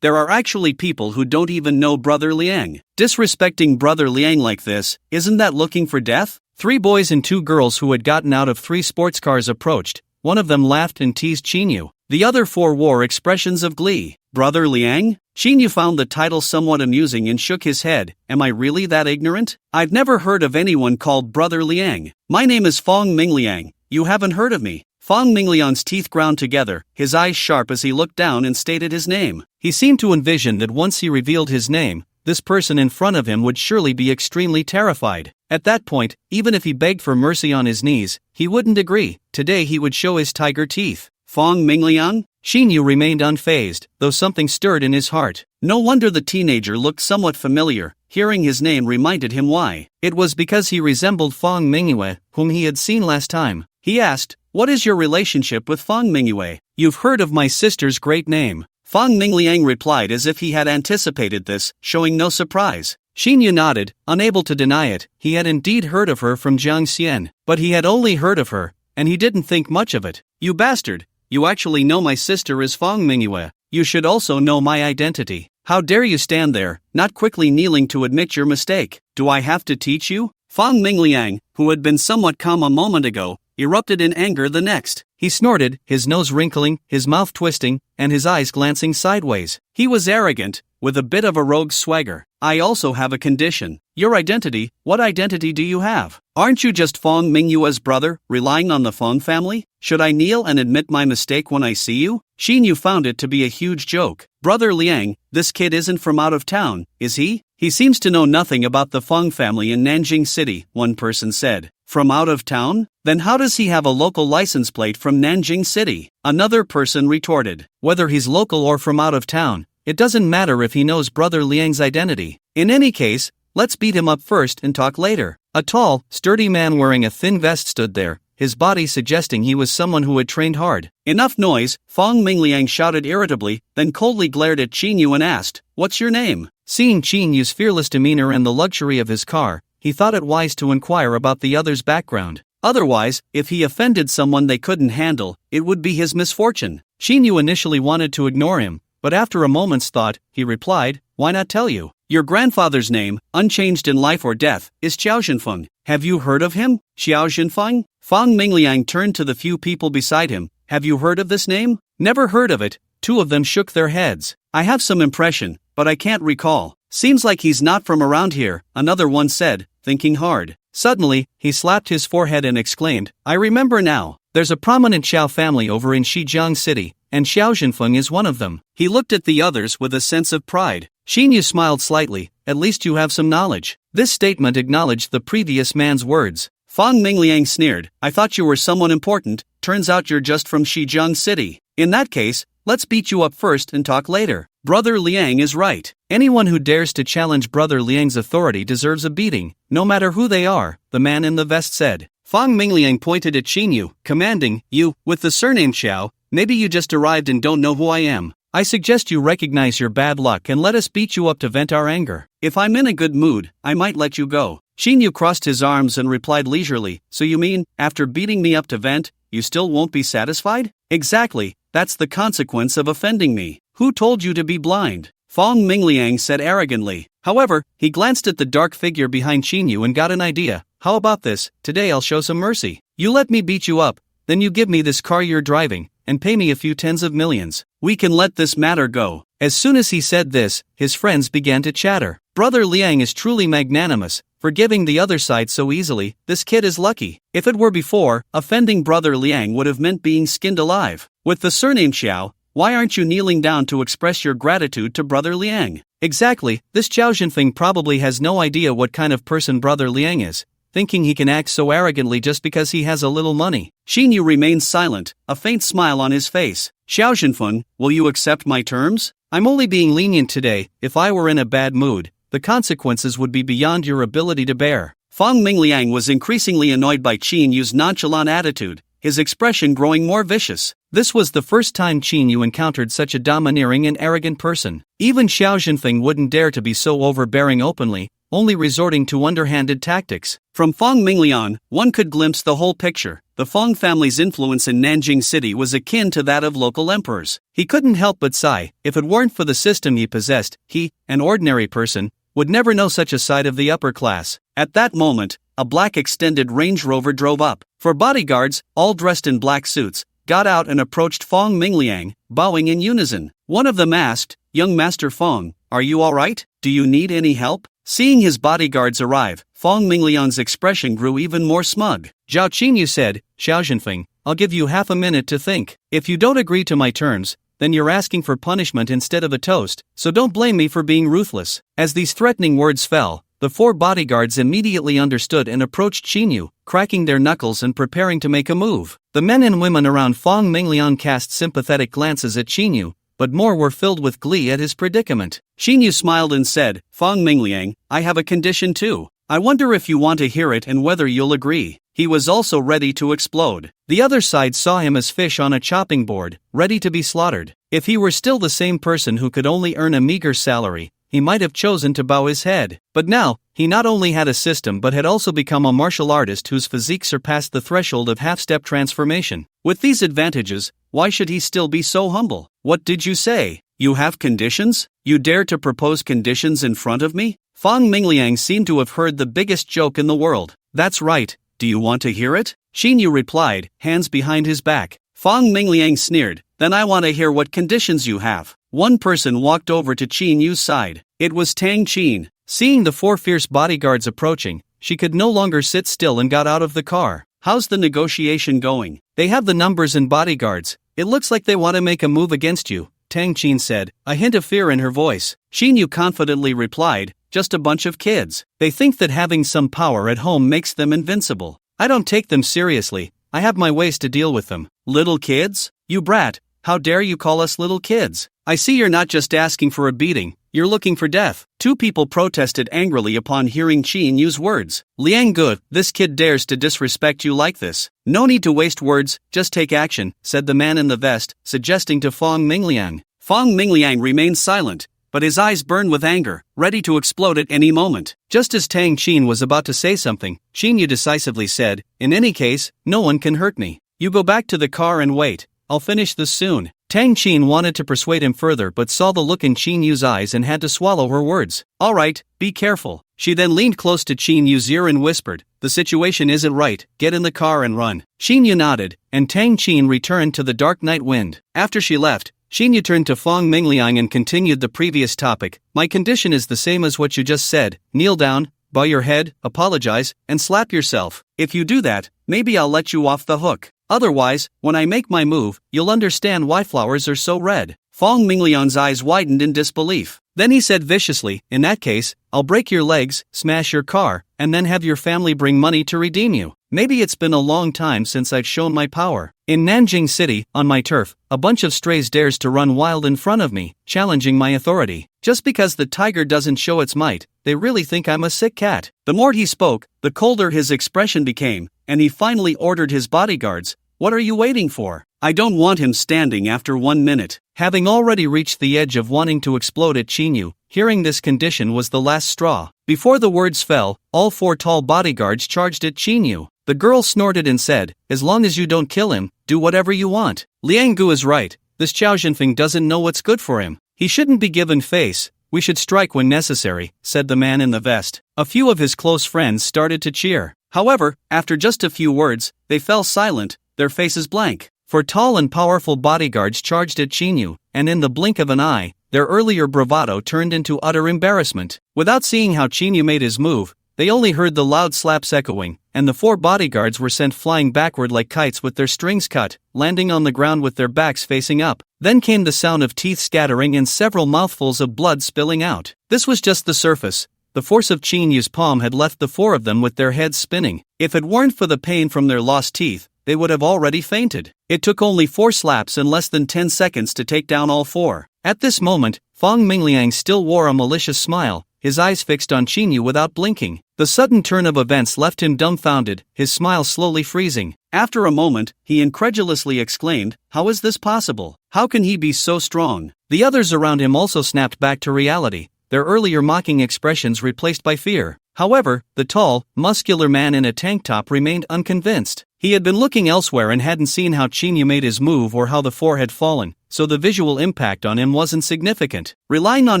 There are actually people who don't even know Brother Liang. Disrespecting Brother Liang like this, isn't that looking for death? 3 boys and 2 girls who had gotten out of 3 sports cars approached. One of them laughed and teased Qin Yu. The other 4 wore expressions of glee. Brother Liang? Qin Yu found the title somewhat amusing and shook his head. Am I really that ignorant? I've never heard of anyone called Brother Liang. My name is Fong Mingliang. You haven't heard of me. Fong Mingliang's teeth ground together, his eyes sharp as he looked down and stated his name. He seemed to envision that once he revealed his name, this person in front of him would surely be extremely terrified. At that point, even if he begged for mercy on his knees, he wouldn't agree. Today he would show his tiger teeth. Fong Mingliang? Qin Yu remained unfazed, though something stirred in his heart. No wonder the teenager looked somewhat familiar. Hearing his name reminded him why. It was because he resembled Fong Mingyue, whom he had seen last time. He asked, "What is your relationship with Fong Mingyue? You've heard of my sister's great name." Fong Mingliang replied as if he had anticipated this, showing no surprise. Qin Yu nodded, unable to deny it. He had indeed heard of her from Jiang Xian, but he had only heard of her, and he didn't think much of it. "You bastard! You actually know my sister is Fong Mingyue. You should also know my identity. How dare you stand there, not quickly kneeling to admit your mistake? Do I have to teach you?" Fong Mingliang, who had been somewhat calm a moment ago, erupted in anger the next. He snorted, his nose wrinkling, his mouth twisting, and his eyes glancing sideways. He was arrogant, with a bit of a rogue swagger. "I also have a condition." "Your identity? What identity do you have? Aren't you just Fong Mingyue's brother, relying on the Fong family? Should I kneel and admit my mistake when I see you?" Qin Yu found it to be a huge joke. "Brother Liang, this kid isn't from out of town, is he? He seems to know nothing about the Fong family in Nanjing City," one person said. "From out of town? Then how does he have a local license plate from Nanjing City?" Another person retorted. "Whether he's local or from out of town, it doesn't matter if he knows Brother Liang's identity. In any case, let's beat him up first and talk later." A tall, sturdy man wearing a thin vest stood there, his body suggesting he was someone who had trained hard. "Enough noise," Fong Mingliang shouted irritably, then coldly glared at Qin Yu and asked, "What's your name?" Seeing Qin Yu's fearless demeanor and the luxury of his car, he thought it wise to inquire about the other's background. Otherwise, if he offended someone they couldn't handle, it would be his misfortune. Xinyu initially wanted to ignore him, but after a moment's thought, he replied, "Why not tell you? Your grandfather's name, unchanged in life or death, is Xiao Zhenfeng. Have you heard of him? Xiao Zhenfeng?" Fang Mingliang turned to the few people beside him. "Have you heard of this name?" "Never heard of it." Two of them shook their heads. "I have some impression, but I can't recall. Seems like he's not from around here," another one said, thinking hard. Suddenly, he slapped his forehead and exclaimed, "I remember now. There's a prominent Xiao family over in Shijiang City, and Xiao Zhenfeng is one of them." He looked at the others with a sense of pride. Xinyu smiled slightly. "At least you have some knowledge." This statement acknowledged the previous man's words. Fang Mingliang sneered, "I thought you were someone important, turns out you're just from Shijiang City. In that case, let's beat you up first and talk later." Brother Liang is right. Anyone who dares to challenge Brother Liang's authority deserves a beating, no matter who they are, the man in the vest said. Fang Mingliang pointed at Xinyu, commanding, "You, with the surname Xiao, maybe you just arrived and don't know who I am. I suggest you recognize your bad luck and let us beat you up to vent our anger. If I'm in a good mood, I might let you go." Xinyu crossed his arms and replied leisurely, "So you mean, after beating me up to vent, you still won't be satisfied?" "Exactly, that's the consequence of offending me. Who told you to be blind?" Fang Mingliang said arrogantly. However, he glanced at the dark figure behind Xinyu and got an idea. "How about this? Today I'll show some mercy. You let me beat you up, then you give me this car you're driving, and pay me a few tens of millions. We can let this matter go." As soon as he said this, his friends began to chatter. Brother Liang is truly magnanimous, forgiving the other side so easily. This kid is lucky. If it were before, offending Brother Liang would have meant being skinned alive. With the surname Xiao, why aren't you kneeling down to express your gratitude to Brother Liang? Exactly, this Xiao Zhenfeng probably has no idea what kind of person Brother Liang is, thinking he can act so arrogantly just because he has a little money. Xinyu remained silent, a faint smile on his face. "Xiao Zhenfeng, will you accept my terms? I'm only being lenient today. If I were in a bad mood, the consequences would be beyond your ability to bear." Fang Mingliang was increasingly annoyed by Qinyu's nonchalant attitude, his expression growing more vicious. This was the first time Qinyu encountered such a domineering and arrogant person. Even Xiao Zhenfeng wouldn't dare to be so overbearing openly, only resorting to underhanded tactics. From Fang Mingliang, one could glimpse the whole picture. The Fang family's influence in Nanjing City was akin to that of local emperors. He couldn't help but sigh. If it weren't for the system he possessed, he, an ordinary person, would never know such a side of the upper class. At that moment, a black extended Range Rover drove up. Four bodyguards, all dressed in black suits, got out and approached Fang Mingliang, bowing in unison. One of them asked, "Young Master Fang, are you all right? Do you need any help?" Seeing his bodyguards arrive, Fang Mingliang's expression grew even more smug. Zhao Qinyu said, "Xiao Zhenfeng, I'll give you half a minute to think. If you don't agree to my terms, then you're asking for punishment instead of a toast, so don't blame me for being ruthless." As these threatening words fell, the four bodyguards immediately understood and approached Xinyu, cracking their knuckles and preparing to make a move. The men and women around Fang Mingliang cast sympathetic glances at Xinyu, but more were filled with glee at his predicament. Xinyu smiled and said, "Fang Mingliang, I have a condition too. I wonder if you want to hear it and whether you'll agree." He was also ready to explode. The other side saw him as fish on a chopping board, ready to be slaughtered. If he were still the same person who could only earn a meager salary, he might have chosen to bow his head. But now, he not only had a system but had also become a martial artist whose physique surpassed the threshold of half-step transformation. With these advantages, why should he still be so humble? "What did you say? You have conditions? You dare to propose conditions in front of me?" Fang Mingliang seemed to have heard the biggest joke in the world. "That's right, do you want to hear it?" Xinyu replied, hands behind his back. Fang Mingliang sneered, "Then I want to hear what conditions you have." One person walked over to Qinyu's side. It was Tang Qin. Seeing the four fierce bodyguards approaching, she could no longer sit still and got out of the car. "How's the negotiation going? They have the numbers and bodyguards. It looks like they want to make a move against you," Tang Qin said, a hint of fear in her voice. Xinyu confidently replied, "Just a bunch of kids. They think that having some power at home makes them invincible. I don't take them seriously. I have my ways to deal with them." "Little kids? You brat, how dare you call us little kids? I see you're not just asking for a beating, you're looking for death." Two people protested angrily upon hearing Qinyu's words. "Liang Gu, this kid dares to disrespect you like this." "No need to waste words, just take action," said the man in the vest, suggesting to Fang Mingliang. Fang Mingliang remained silent. but his eyes burned with anger, ready to explode at any moment. Just as Tang Qin was about to say something, Xinyu decisively said, "In any case, no one can hurt me. You go back to the car and wait. I'll finish this soon." Tang Qin wanted to persuade him further but saw the look in Qinyu's eyes and had to swallow her words. "All right, be careful." She then leaned close to Qinyu's ear and whispered, "The situation isn't right, get in the car and run." Xinyu nodded, and Tang Qin returned to the dark night wind. After she left, Xinyu turned to Fong Mingliang and continued the previous topic. "My condition is the same as what you just said. Kneel down, bow your head, apologize, and slap yourself. If you do that, maybe I'll let you off the hook. Otherwise, when I make my move, you'll understand why flowers are so red." Fong Mingliang's eyes widened in disbelief. Then he said viciously, "In that case, I'll break your legs, smash your car, and then have your family bring money to redeem you. Maybe it's been a long time since I've shown my power. In Nanjing City, on my turf, a bunch of strays dares to run wild in front of me, challenging my authority. Just because the tiger doesn't show its might, they really think I'm a sick cat." The more he spoke, the colder his expression became, and he finally ordered his bodyguards, "What are you waiting for? I don't want him standing after 1 minute." Having already reached the edge of wanting to explode at Xinyu, hearing this condition was the last straw. Before the words fell, all 4 tall bodyguards charged at Xinyu. The girl snorted and said, "As long as you don't kill him, do whatever you want." Liang Gu is right, this Qiao Zhenfeng doesn't know what's good for him. He shouldn't be given face. "We should strike when necessary," said the man in the vest. A few of his close friends started to cheer. However, after just a few words, they fell silent, their faces blank. For tall and powerful bodyguards charged at Xinyu, and in the blink of an eye, their earlier bravado turned into utter embarrassment. Without seeing how Xinyu made his move, they only heard the loud slaps echoing, and the 4 bodyguards were sent flying backward like kites with their strings cut, landing on the ground with their backs facing up. Then came the sound of teeth scattering and several mouthfuls of blood spilling out. This was just the surface. The force of Qinyu's palm had left the 4 of them with their heads spinning. If it weren't for the pain from their lost teeth, they would have already fainted. It took only 4 slaps and less than 10 seconds to take down all 4. At this moment, Fong Mingliang still wore a malicious smile, his eyes fixed on Xinyu without blinking. The sudden turn of events left him dumbfounded, his smile slowly freezing. After a moment, he incredulously exclaimed, "How is this possible? How can he be so strong?" The others around him also snapped back to reality, their earlier mocking expressions replaced by fear. However, the tall, muscular man in a tank top remained unconvinced. He had been looking elsewhere and hadn't seen how Xinyu made his move or how the 4 had fallen, so the visual impact on him wasn't significant. Relying on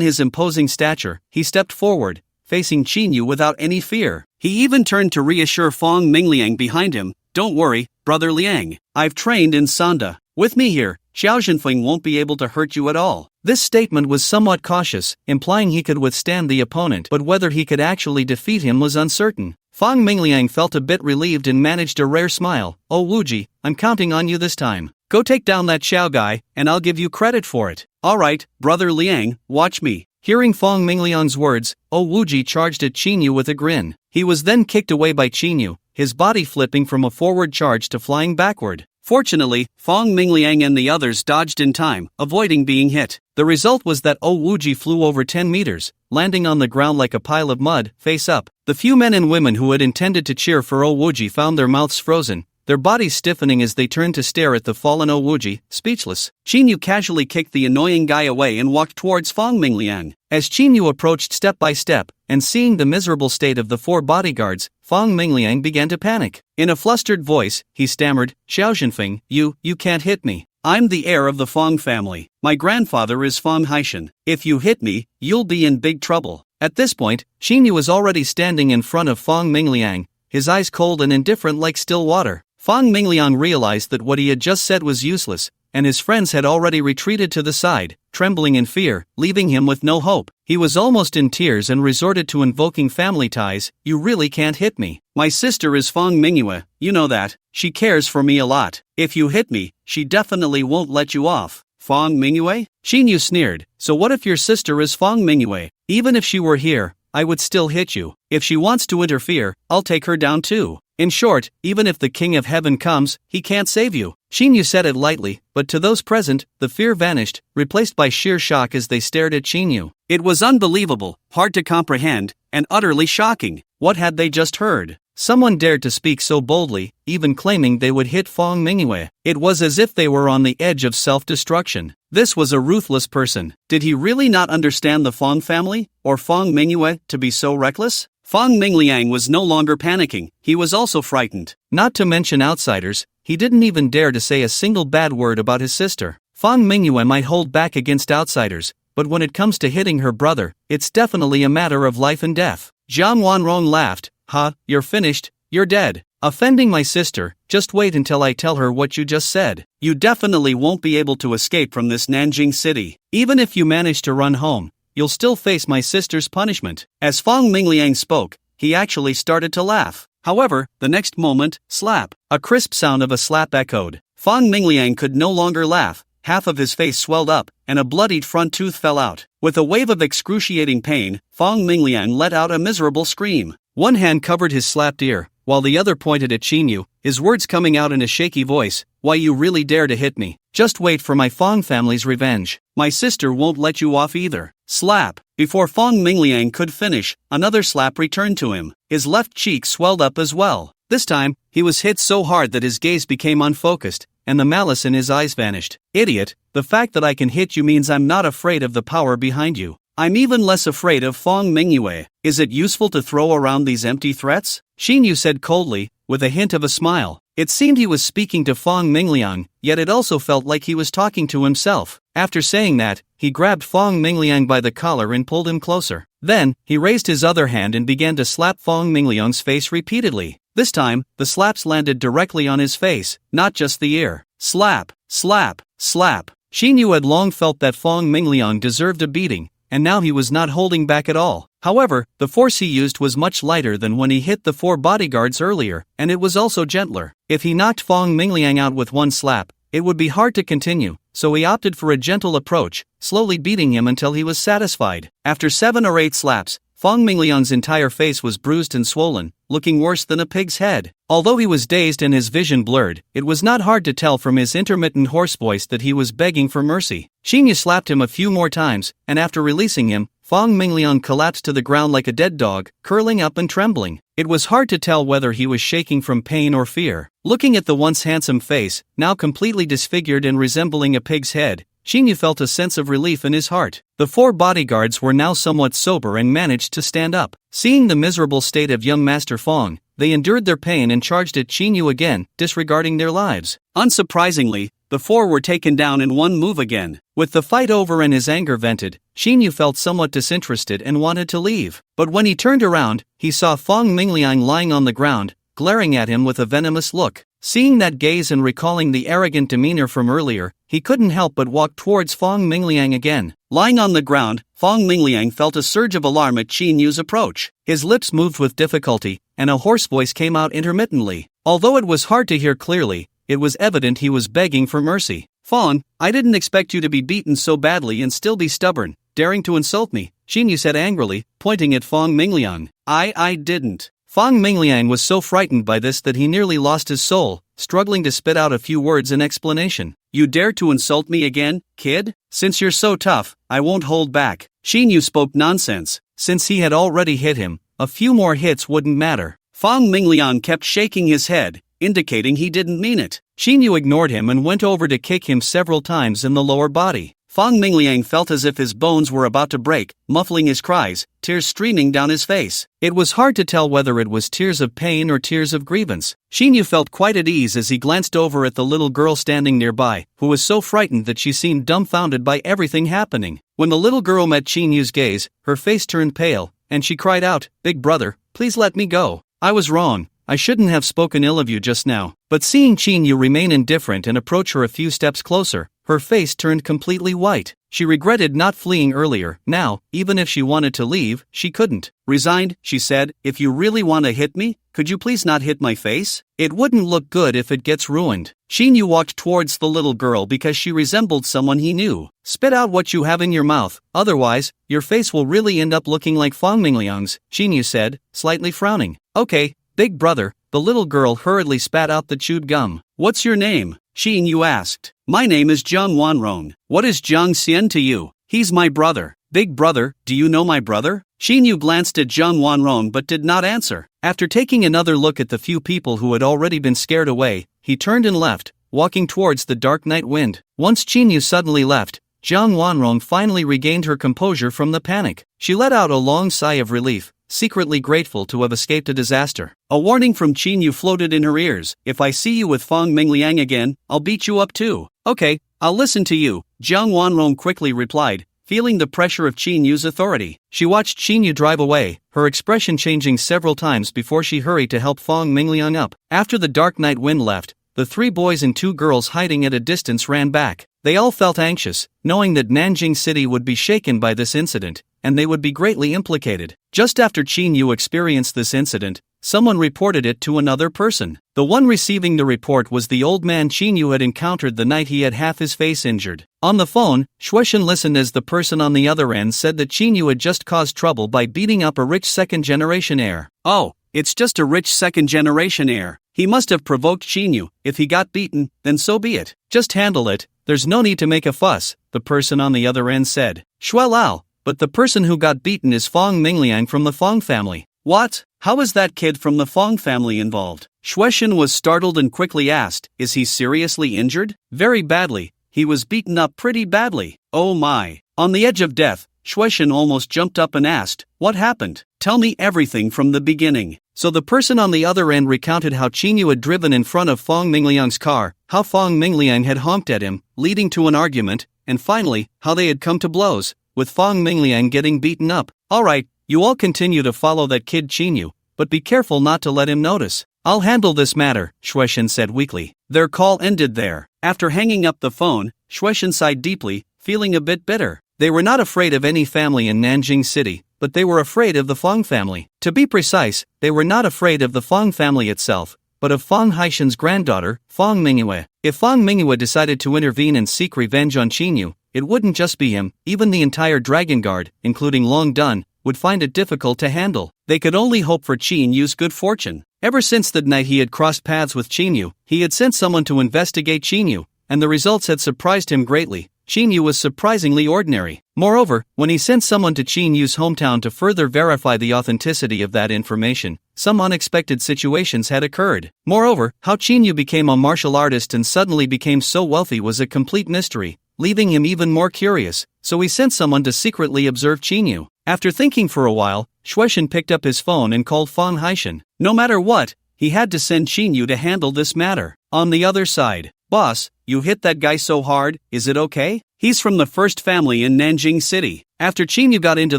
his imposing stature, he stepped forward, facing Xinyu without any fear. He even turned to reassure Fong Mingliang behind him, "Don't worry, brother Liang. I've trained in Sanda. With me here, Qiao Zhenfeng won't be able to hurt you at all." This statement was somewhat cautious, implying he could withstand the opponent, but whether he could actually defeat him was uncertain. Fong Mingliang felt a bit relieved and managed a rare smile. "Oh Wuji, I'm counting on you this time. Go take down that Xiao guy, and I'll give you credit for it." "All right, brother Liang, watch me." Hearing Fong Mingliang's words, Oh Wuji charged at Xinyu with a grin. He was then kicked away by Xinyu, his body flipping from a forward charge to flying backward. Fortunately, Fong Mingliang and the others dodged in time, avoiding being hit. The result was that Oh Wuji flew over 10 meters, landing on the ground like a pile of mud, face up. The few men and women who had intended to cheer for Oh Wuji found their mouths frozen, their bodies stiffening as they turned to stare at the fallen Oh Wuji, speechless. Xinyu casually kicked the annoying guy away and walked towards Fong Mingliang. As Xinyu approached step by step, and seeing the miserable state of the 4 bodyguards, Fong Mingliang began to panic. In a flustered voice, he stammered, "Xiao Zhenfeng, you can't hit me. I'm the heir of the Fong family. My grandfather is Fong Haishan. If you hit me, you'll be in big trouble." At this point, Xinyu was already standing in front of Fong Mingliang, his eyes cold and indifferent like still water. Fong Mingliang realized that what he had just said was useless, and his friends had already retreated to the side, trembling in fear, leaving him with no hope. He was almost in tears and resorted to invoking family ties. "You really can't hit me. My sister is Fong Mingyue, you know that. She cares for me a lot. If you hit me, she definitely won't let you off." "Fong Mingyue?" Xinyu sneered. "So what if your sister is Fong Mingyue? Even if she were here, I would still hit you. If she wants to interfere, I'll take her down too. In short, even if the King of Heaven comes, he can't save you." Xinyu said it lightly, but to those present, the fear vanished, replaced by sheer shock as they stared at Xinyu. It was unbelievable, hard to comprehend, and utterly shocking. What had they just heard? Someone dared to speak so boldly, even claiming they would hit Fong Mingyue. It was as if they were on the edge of self-destruction. This was a ruthless person. Did he really not understand the Fong family, or Fong Mingyue, to be so reckless? Fong Mingliang was no longer panicking, he was also frightened. Not to mention outsiders, he didn't even dare to say a single bad word about his sister. Fong Mingyue might hold back against outsiders, but when it comes to hitting her brother, it's definitely a matter of life and death. Jiang Wanrong laughed. "Ha, you're finished, you're dead. Offending my sister, just wait until I tell her what you just said. You definitely won't be able to escape from this Nanjing city. Even if you manage to run home, you'll still face my sister's punishment." As Fong Mingliang spoke, he actually started to laugh. However, the next moment, slap. A crisp sound of a slap echoed. Fong Mingliang could no longer laugh. Half of his face swelled up, and a bloodied front tooth fell out. With a wave of excruciating pain, Fong Mingliang let out a miserable scream. One hand covered his slapped ear, while the other pointed at Qinyu, his words coming out in a shaky voice. "Why you really dare to hit me? Just wait for my Fong family's revenge. My sister won't let you off either." Slap. Before Fong Mingliang could finish, another slap returned to him. His left cheek swelled up as well. This time, he was hit so hard that his gaze became unfocused, and the malice in his eyes vanished. "Idiot, the fact that I can hit you means I'm not afraid of the power behind you. I'm even less afraid of Fong Mingyue. Is it useful to throw around these empty threats?" Xinyu said coldly, with a hint of a smile. It seemed he was speaking to Fong Mingliang, yet it also felt like he was talking to himself. After saying that, he grabbed Fong Mingliang by the collar and pulled him closer. Then, he raised his other hand and began to slap Fong Mingliang's face repeatedly. This time, the slaps landed directly on his face, not just the ear. Slap, slap, slap. Xinyu had long felt that Fong Mingliang deserved a beating, and now he was not holding back at all. However, the force he used was much lighter than when he hit the 4 bodyguards earlier, and it was also gentler. If he knocked Fong Mingliang out with one slap, it would be hard to continue, so he opted for a gentle approach, slowly beating him until he was satisfied. After 7 or 8 slaps, Fong Mingliang's entire face was bruised and swollen, looking worse than a pig's head. Although he was dazed and his vision blurred, it was not hard to tell from his intermittent hoarse voice that he was begging for mercy. Xinyu slapped him a few more times, and after releasing him, Fong Mingliang collapsed to the ground like a dead dog, curling up and trembling. It was hard to tell whether he was shaking from pain or fear. Looking at the once handsome face, now completely disfigured and resembling a pig's head, Xinyu felt a sense of relief in his heart. The 4 bodyguards were now somewhat sober and managed to stand up. Seeing the miserable state of young Master Fong, they endured their pain and charged at Xinyu again, disregarding their lives. Unsurprisingly, the 4 were taken down in one move again. With the fight over and his anger vented, Xinyu felt somewhat disinterested and wanted to leave. But when he turned around, he saw Fong Mingliang lying on the ground, glaring at him with a venomous look. Seeing that gaze and recalling the arrogant demeanor from earlier, he couldn't help but walk towards Fong Mingliang again. Lying on the ground, Fong Mingliang felt a surge of alarm at Qinyu's approach. His lips moved with difficulty, and a hoarse voice came out intermittently. Although it was hard to hear clearly, it was evident he was begging for mercy. "Fong, I didn't expect you to be beaten so badly and still be stubborn, daring to insult me," Xinyu said angrily, pointing at Fong Mingliang. I didn't." Fong Mingliang was so frightened by this that he nearly lost his soul, struggling to spit out a few words in explanation. "You dare to insult me again, kid? Since you're so tough, I won't hold back." Xinyu spoke nonsense. Since he had already hit him, a few more hits wouldn't matter. Fong Mingliang kept shaking his head, indicating he didn't mean it. Xinyu ignored him and went over to kick him several times in the lower body. Fong Mingliang felt as if his bones were about to break, muffling his cries, tears streaming down his face. It was hard to tell whether it was tears of pain or tears of grievance. Xinyu felt quite at ease as he glanced over at the little girl standing nearby, who was so frightened that she seemed dumbfounded by everything happening. When the little girl met Qinyu's gaze, her face turned pale, and she cried out, "Big brother, please let me go. I was wrong. I shouldn't have spoken ill of you just now." But seeing Qinyu remain indifferent and approach her a few steps closer, her face turned completely white. She regretted not fleeing earlier. Now, even if she wanted to leave, she couldn't. Resigned, she said, "If you really want to hit me, could you please not hit my face? It wouldn't look good if it gets ruined." Xinyu walked towards the little girl because she resembled someone he knew. "Spit out what you have in your mouth, otherwise, your face will really end up looking like Fong Mingliang's," Xinyu said, slightly frowning. "Okay, big brother." The little girl hurriedly spat out the chewed gum. "What's your name?" Xinyu asked. "My name is Jiang Wanrong. What is Jiang Xian to you?" "He's my brother." "Big brother, do you know my brother?" Xinyu glanced at Zhang Wanrong but did not answer. After taking another look at the few people who had already been scared away, he turned and left, walking towards the dark night wind. Once Xinyu suddenly left, Zhang Wanrong finally regained her composure from the panic. She let out a long sigh of relief, secretly grateful to have escaped a disaster. A warning from Xinyu floated in her ears. If I see you with Fang Mingliang again, I'll beat you up too. Okay, I'll listen to you, Zhang Wanrong quickly replied, feeling the pressure of Qinyu's authority. She watched Qinyu drive away, her expression changing several times before she hurried to help Fang Mingliang up. After the dark night wind left, the 3 boys and 2 girls hiding at a distance ran back. They all felt anxious, knowing that Nanjing City would be shaken by this incident, and they would be greatly implicated. Just after Qinyu experienced this incident, someone reported it to another person. The one receiving the report was the old man Qinyu had encountered the night he had half his face injured. On the phone, Shueishan listened as the person on the other end said that Qinyu had just caused trouble by beating up a rich second-generation heir. Oh, it's just a rich second-generation heir. He must have provoked Qinyu. If he got beaten, then so be it. Just handle it. There's no need to make a fuss, the person on the other end said. Shuelao, but the person who got beaten is Fang Mingliang from the Fang family. What? How is that kid from the Fang family involved? Shueishan was startled and quickly asked, is he seriously injured? Very badly. He was beaten up pretty badly. Oh my. On the edge of death, Shueishan almost jumped up and asked, what happened? Tell me everything from the beginning. So the person on the other end recounted how Qinyu had driven in front of Fang Mingliang's car, how Fang Mingliang had honked at him, leading to an argument, and finally, how they had come to blows, with Fang Mingliang getting beaten up. Alright, you all continue to follow that kid Qinyu, but be careful not to let him notice. I'll handle this matter, Shueishan said weakly. Their call ended there. After hanging up the phone, Shueishan sighed deeply, feeling a bit bitter. They were not afraid of any family in Nanjing City, but they were afraid of the Fang family. To be precise, they were not afraid of the Fang family itself, but of Fang Haishan's granddaughter, Fang Mingyue. If Fang Mingyue decided to intervene and seek revenge on Qinyu, it wouldn't just be him, even the entire Dragon Guard, including Long Dun, would find it difficult to handle. They could only hope for Qinyu's good fortune. Ever since the night he had crossed paths with Qinyu, he had sent someone to investigate Qinyu, and the results had surprised him greatly. Qinyu was surprisingly ordinary. Moreover, when he sent someone to Qinyu's hometown to further verify the authenticity of that information, some unexpected situations had occurred. Moreover, how Qinyu became a martial artist and suddenly became so wealthy was a complete mystery, leaving him even more curious, so he sent someone to secretly observe Qinyu. After thinking for a while, Shueishan picked up his phone and called Fang Haishan. No matter what, he had to send Qinyu to handle this matter. On the other side, boss, you hit that guy so hard, is it okay? He's from the first family in Nanjing City. After Qinyu got into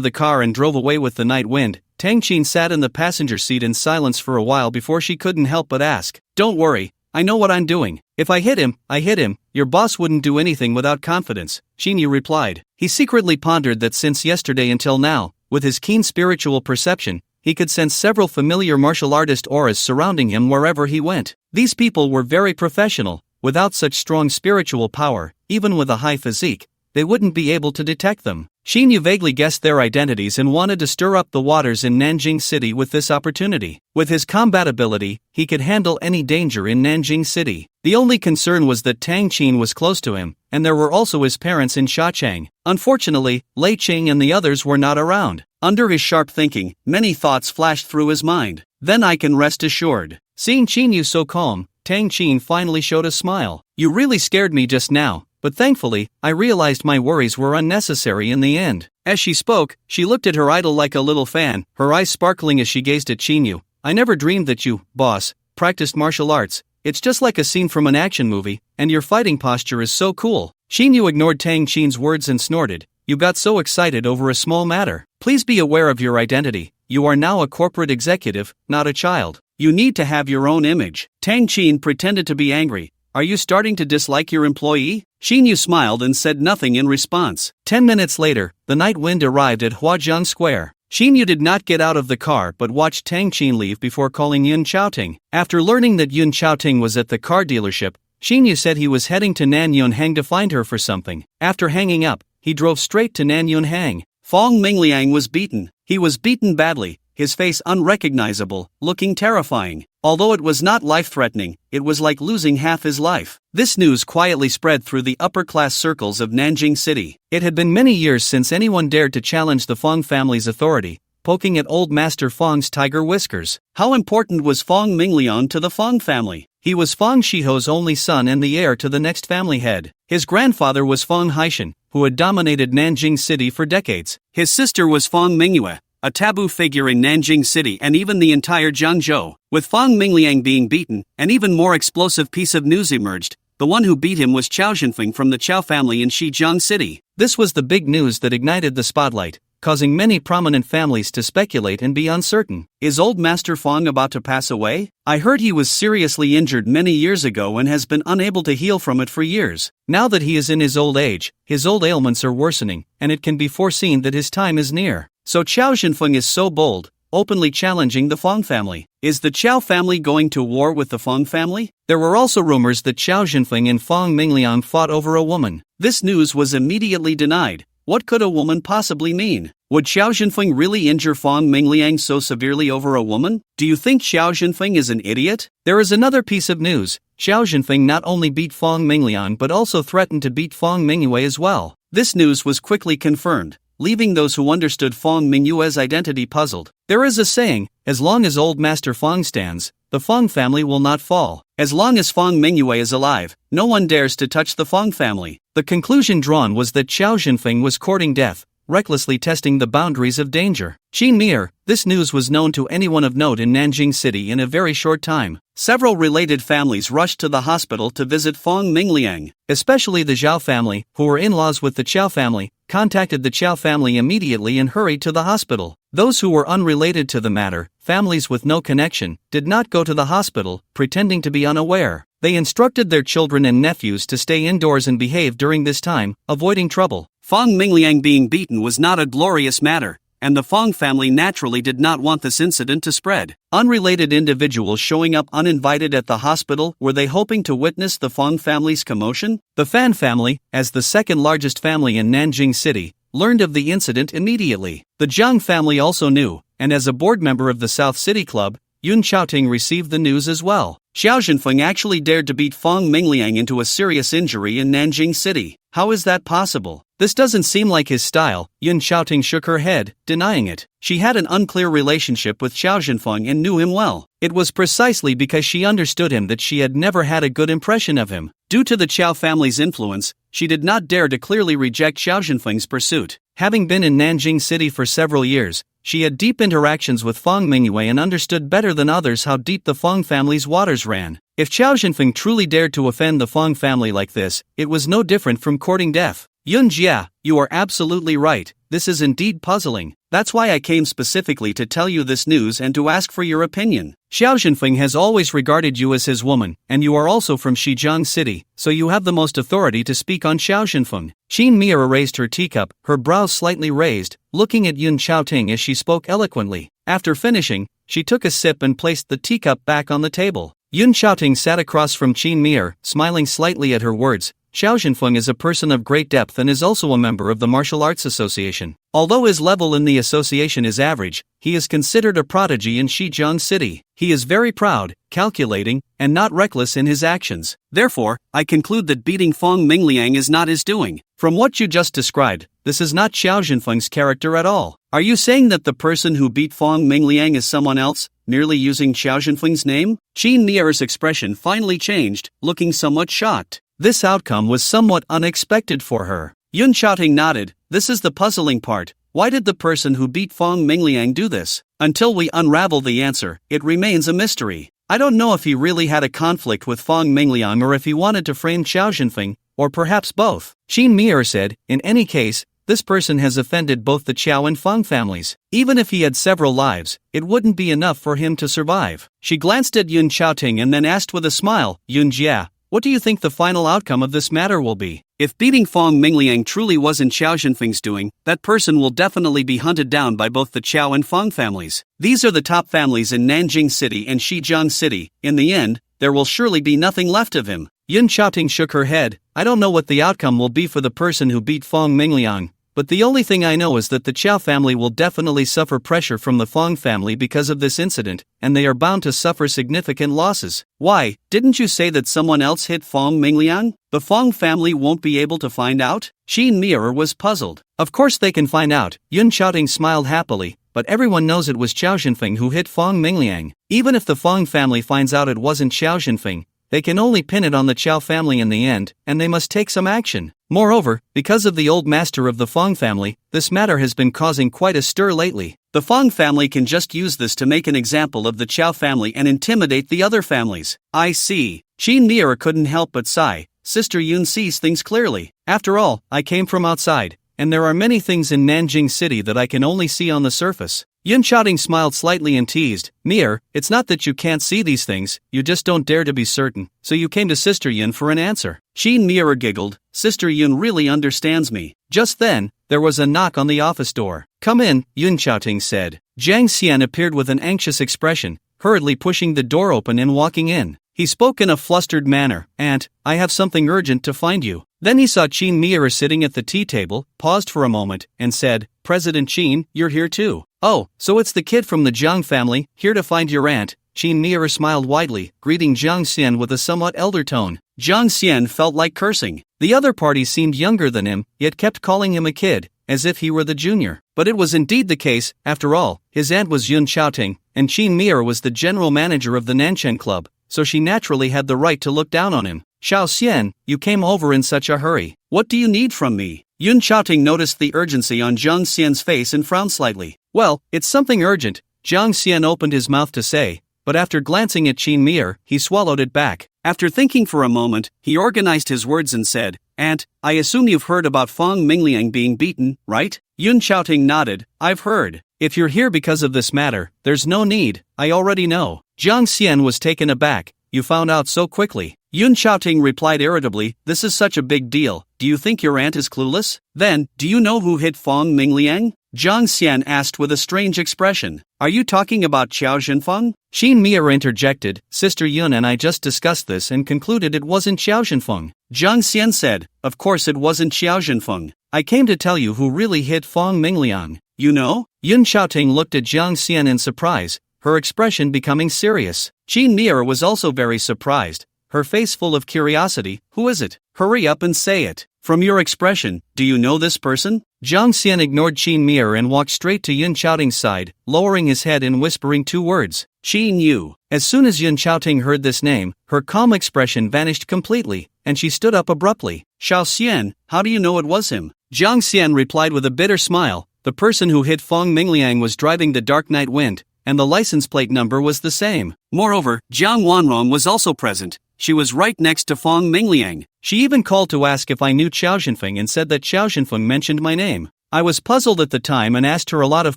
the car and drove away with the night wind, Tang Qin sat in the passenger seat in silence for a while before she couldn't help but ask, don't worry, I know what I'm doing. If I hit him, I hit him. Your boss wouldn't do anything without confidence, Qinyu replied. He secretly pondered that since yesterday until now, with his keen spiritual perception, he could sense several familiar martial artist auras surrounding him wherever he went. These people were very professional. Without such strong spiritual power, even with a high physique, they wouldn't be able to detect them. Qinyu vaguely guessed their identities and wanted to stir up the waters in Nanjing City with this opportunity. With his combat ability, he could handle any danger in Nanjing City. The only concern was that Tang Qin was close to him, and there were also his parents in Shachang. Unfortunately, Lei Qing and the others were not around. Under his sharp thinking, many thoughts flashed through his mind. Then I can rest assured. Seeing Qinyu so calm, Tang Qin finally showed a smile. You really scared me just now, but thankfully, I realized my worries were unnecessary in the end. As she spoke, she looked at her idol like a little fan, her eyes sparkling as she gazed at Qinyu. I never dreamed that you, boss, practiced martial arts. It's just like a scene from an action movie, and your fighting posture is so cool. Qinyu ignored Tang Qin's words and snorted. You got so excited over a small matter. Please be aware of your identity. You are now a corporate executive, not a child. You need to have your own image. Tang Qin pretended to be angry. Are you starting to dislike your employee? Xinyu smiled and said nothing in response. 10 minutes later, the night wind arrived at Huajiang Square. Xinyu did not get out of the car but watched Tang Qin leave before calling Yun Chaoting. After learning that Yun Chaoting was at the car dealership, Xinyu said he was heading to Nanyunhang to find her for something. After hanging up, he drove straight to Nanyunhang. Fang Mingliang was beaten. He was beaten badly, his face unrecognizable, looking terrifying. Although it was not life-threatening, it was like losing half his life. This news quietly spread through the upper-class circles of Nanjing City. It had been many years since anyone dared to challenge the Fang family's authority, poking at old Master Fong's tiger whiskers. How important was Fong Mingliang to the Fong family? He was Fong Shiho's only son and the heir to the next family head. His grandfather was Fong Haishan, who had dominated Nanjing City for decades. His sister was Fong Mingyue, a taboo figure in Nanjing City and even the entire Jiangzhou. With Fong Mingliang being beaten, an even more explosive piece of news emerged. The one who beat him was Qiao Zhenfeng from the Qiao family in Shijiang City. This was the big news that ignited the spotlight, causing many prominent families to speculate and be uncertain. Is old Master Fong about to pass away? I heard he was seriously injured many years ago and has been unable to heal from it for years. Now that he is in his old age, his old ailments are worsening, and it can be foreseen that his time is near. So Qiao Zhenfeng is so bold, openly challenging the Fong family. Is the Qiao family going to war with the Fong family? There were also rumors that Qiao Zhenfeng and Fong Mingliang fought over a woman. This news was immediately denied. What could a woman possibly mean? Would Qiao Zhenfeng really injure Fong Mingliang so severely over a woman? Do you think Qiao Zhenfeng is an idiot? There is another piece of news. Qiao Zhenfeng not only beat Fong Mingliang but also threatened to beat Fong Mingyue as well. This news was quickly confirmed, leaving those who understood Fong Mingyue's identity puzzled. There is a saying, as long as old Master Fong stands, the Fong family will not fall. As long as Fong Mingyue is alive, no one dares to touch the Fong family. The conclusion drawn was that Qiao Zhenfeng was courting death, recklessly testing the boundaries of danger. Qin Mir, this news was known to anyone of note in Nanjing City in a very short time. Several related families rushed to the hospital to visit Fong Mingliang, especially the Zhao family, who were in-laws with the Qiao family, contacted the Qiao family immediately and hurried to the hospital. Those who were unrelated to the matter, families with no connection, did not go to the hospital, pretending to be unaware. They instructed their children and nephews to stay indoors and behave during this time, avoiding trouble. Fong Mingliang being beaten was not a glorious matter, and the Fong family naturally did not want this incident to spread. Unrelated individuals showing up uninvited at the hospital, were they hoping to witness the Fong family's commotion? The Fan family, as the second largest family in Nanjing City, learned of the incident immediately. The Zhang family also knew, and as a board member of the South City Club, Yun Xiaoting received the news as well. Qiao Zhenfeng actually dared to beat Fong Mingliang into a serious injury in Nanjing City. How is that possible? This doesn't seem like his style. Yun Xiaoting shook her head, denying it. She had an unclear relationship with Qiao Zhenfeng and knew him well. It was precisely because she understood him that she had never had a good impression of him. Due to the Qiao family's influence, she did not dare to clearly reject Qiao Zhenfeng's pursuit. Having been in Nanjing City for several years, she had deep interactions with Fong Mingyue and understood better than others how deep the Fong family's waters ran. If Qiao Zhenfeng truly dared to offend the Fong family like this, it was no different from courting death. Yun Jia, you are absolutely right, this is indeed puzzling. That's why I came specifically to tell you this news and to ask for your opinion. Qiao Zhenfeng has always regarded you as his woman, and you are also from Shijiang City, so you have the most authority to speak on Qiao Zhenfeng. Qin Mir raised her teacup, her brows slightly raised, looking at Yun Xiaoting as she spoke eloquently. After finishing, she took a sip and placed the teacup back on the table. Yun Xiaoting sat across from Qin Mir, smiling slightly at her words. Qiao Zhenfeng is a person of great depth and is also a member of the Martial Arts Association. Although his level in the association is average, he is considered a prodigy in Shijiang City. He is very proud, calculating, and not reckless in his actions. Therefore, I conclude that beating Fong Mingliang is not his doing. From what you just described, this is not Qiao Zhenfeng's character at all. Are you saying that the person who beat Fong Mingliang is someone else, merely using Qiao Zhenfeng's name? Qin Mir's expression finally changed, looking somewhat shocked. This outcome was somewhat unexpected for her. Yun Xiaoting nodded. This is the puzzling part. Why did the person who beat Fong Mingliang do this? Until we unravel the answer, it remains a mystery. I don't know if he really had a conflict with Fong Mingliang or if he wanted to frame Qiao Zhenfeng, or perhaps both. Qin Mir said, in any case, this person has offended both the Qiao and Fong families. Even if he had several lives, it wouldn't be enough for him to survive. She glanced at Yun Xiaoting and then asked with a smile, Yun Jia, what do you think the final outcome of this matter will be? If beating Fong Mingliang truly wasn't Qiao Zhenfeng's doing, that person will definitely be hunted down by both the Qiao and Fong families. These are the top families in Nanjing City and Shijiang City. In the end, there will surely be nothing left of him. Yun Xiaoting shook her head. I don't know what the outcome will be for the person who beat Fong Mingliang, but the only thing I know is that the Qiao family will definitely suffer pressure from the Fong family because of this incident, and they are bound to suffer significant losses. Why, didn't you say that someone else hit Fong Mingliang? The Fong family won't be able to find out? Qin Mir was puzzled. Of course they can find out. Yun Xiaoting smiled happily. but everyone knows it was Xiao Zhenfeng who hit Fong Mingliang. Even if the Fong family finds out it wasn't Xiao Zhenfeng, they can only pin it on the Qiao family in the end, and they must take some action. Moreover, because of the old master of the Fong family, this matter has been causing quite a stir lately. The Fong family can just use this to make an example of the Qiao family and intimidate the other families. I see. Qin Mier couldn't help but sigh. Sister Yun sees things clearly. After all, I came from outside, and there are many things in Nanjing City that I can only see on the surface. Yun Xiaoting smiled slightly and teased, Mier, it's not that you can't see these things, you just don't dare to be certain, so you came to Sister Yun for an answer. Qin Mier giggled, Sister Yun really understands me. Just then, there was a knock on the office door. Come in, Yun Xiaoting said. Zhang Xian appeared with an anxious expression, hurriedly pushing the door open and walking in. He spoke in a flustered manner, Aunt, I have something urgent to find you. Then he saw Qin Mier sitting at the tea table, paused for a moment, and said, President Qin, you're here too. Oh, so it's the kid from the Jiang family, here to find your aunt. Qin Mier smiled widely, greeting Zhang Xian with a somewhat elder tone. Zhang Xian felt like cursing. The other party seemed younger than him, yet kept calling him a kid, as if he were the junior. But it was indeed the case, after all, his aunt was Yun Xiaoting, and Qin Mier was the general manager of the Nanchen Club, so she naturally had the right to look down on him. Xiao Xian, you came over in such a hurry. What do you need from me? Yun Xiaoting noticed the urgency on Zhang Xian's face and frowned slightly. Well, it's something urgent, Zhang Xian opened his mouth to say, but after glancing at Qin Mier, he swallowed it back. After thinking for a moment, he organized his words and said, Aunt, I assume you've heard about Fong Mingliang being beaten, right? Yun Xiaoting nodded, I've heard. If you're here because of this matter, there's no need, I already know. Zhang Xian was taken aback, you found out so quickly. Yun Xiaoting replied irritably, this is such a big deal, do you think your aunt is clueless? Then, do you know who hit Fong Mingliang? Zhang Xian asked with a strange expression. Are you talking about Qiao Zhenfeng? Qin Mier interjected, Sister Yun and I just discussed this and concluded it wasn't Qiao Zhenfeng. Zhang Xian said, of course it wasn't Qiao Zhenfeng. I came to tell you who really hit Fong Mingliang. You know? Yun Xiaoting looked at Zhang Xian in surprise, her expression becoming serious. Qin Mier was also very surprised, her face full of curiosity. Who is it? Hurry up and say it. From your expression, do you know this person? Zhang Xian ignored Qin Mier and walked straight to Yun Xiaoting's side, lowering his head and whispering two words. Qin Yu. As soon as Yun Xiaoting heard this name, her calm expression vanished completely, and she stood up abruptly. Xiao Xian, how do you know it was him? Zhang Xian replied with a bitter smile, the person who hit Fong Mingliang was driving the Dark Night Wind, and the license plate number was the same. Moreover, Jiang Wanrong was also present. She was right next to Fong Mingliang. She even called to ask if I knew Qiao Zhenfeng and said that Qiao Zhenfeng mentioned my name. I was puzzled at the time and asked her a lot of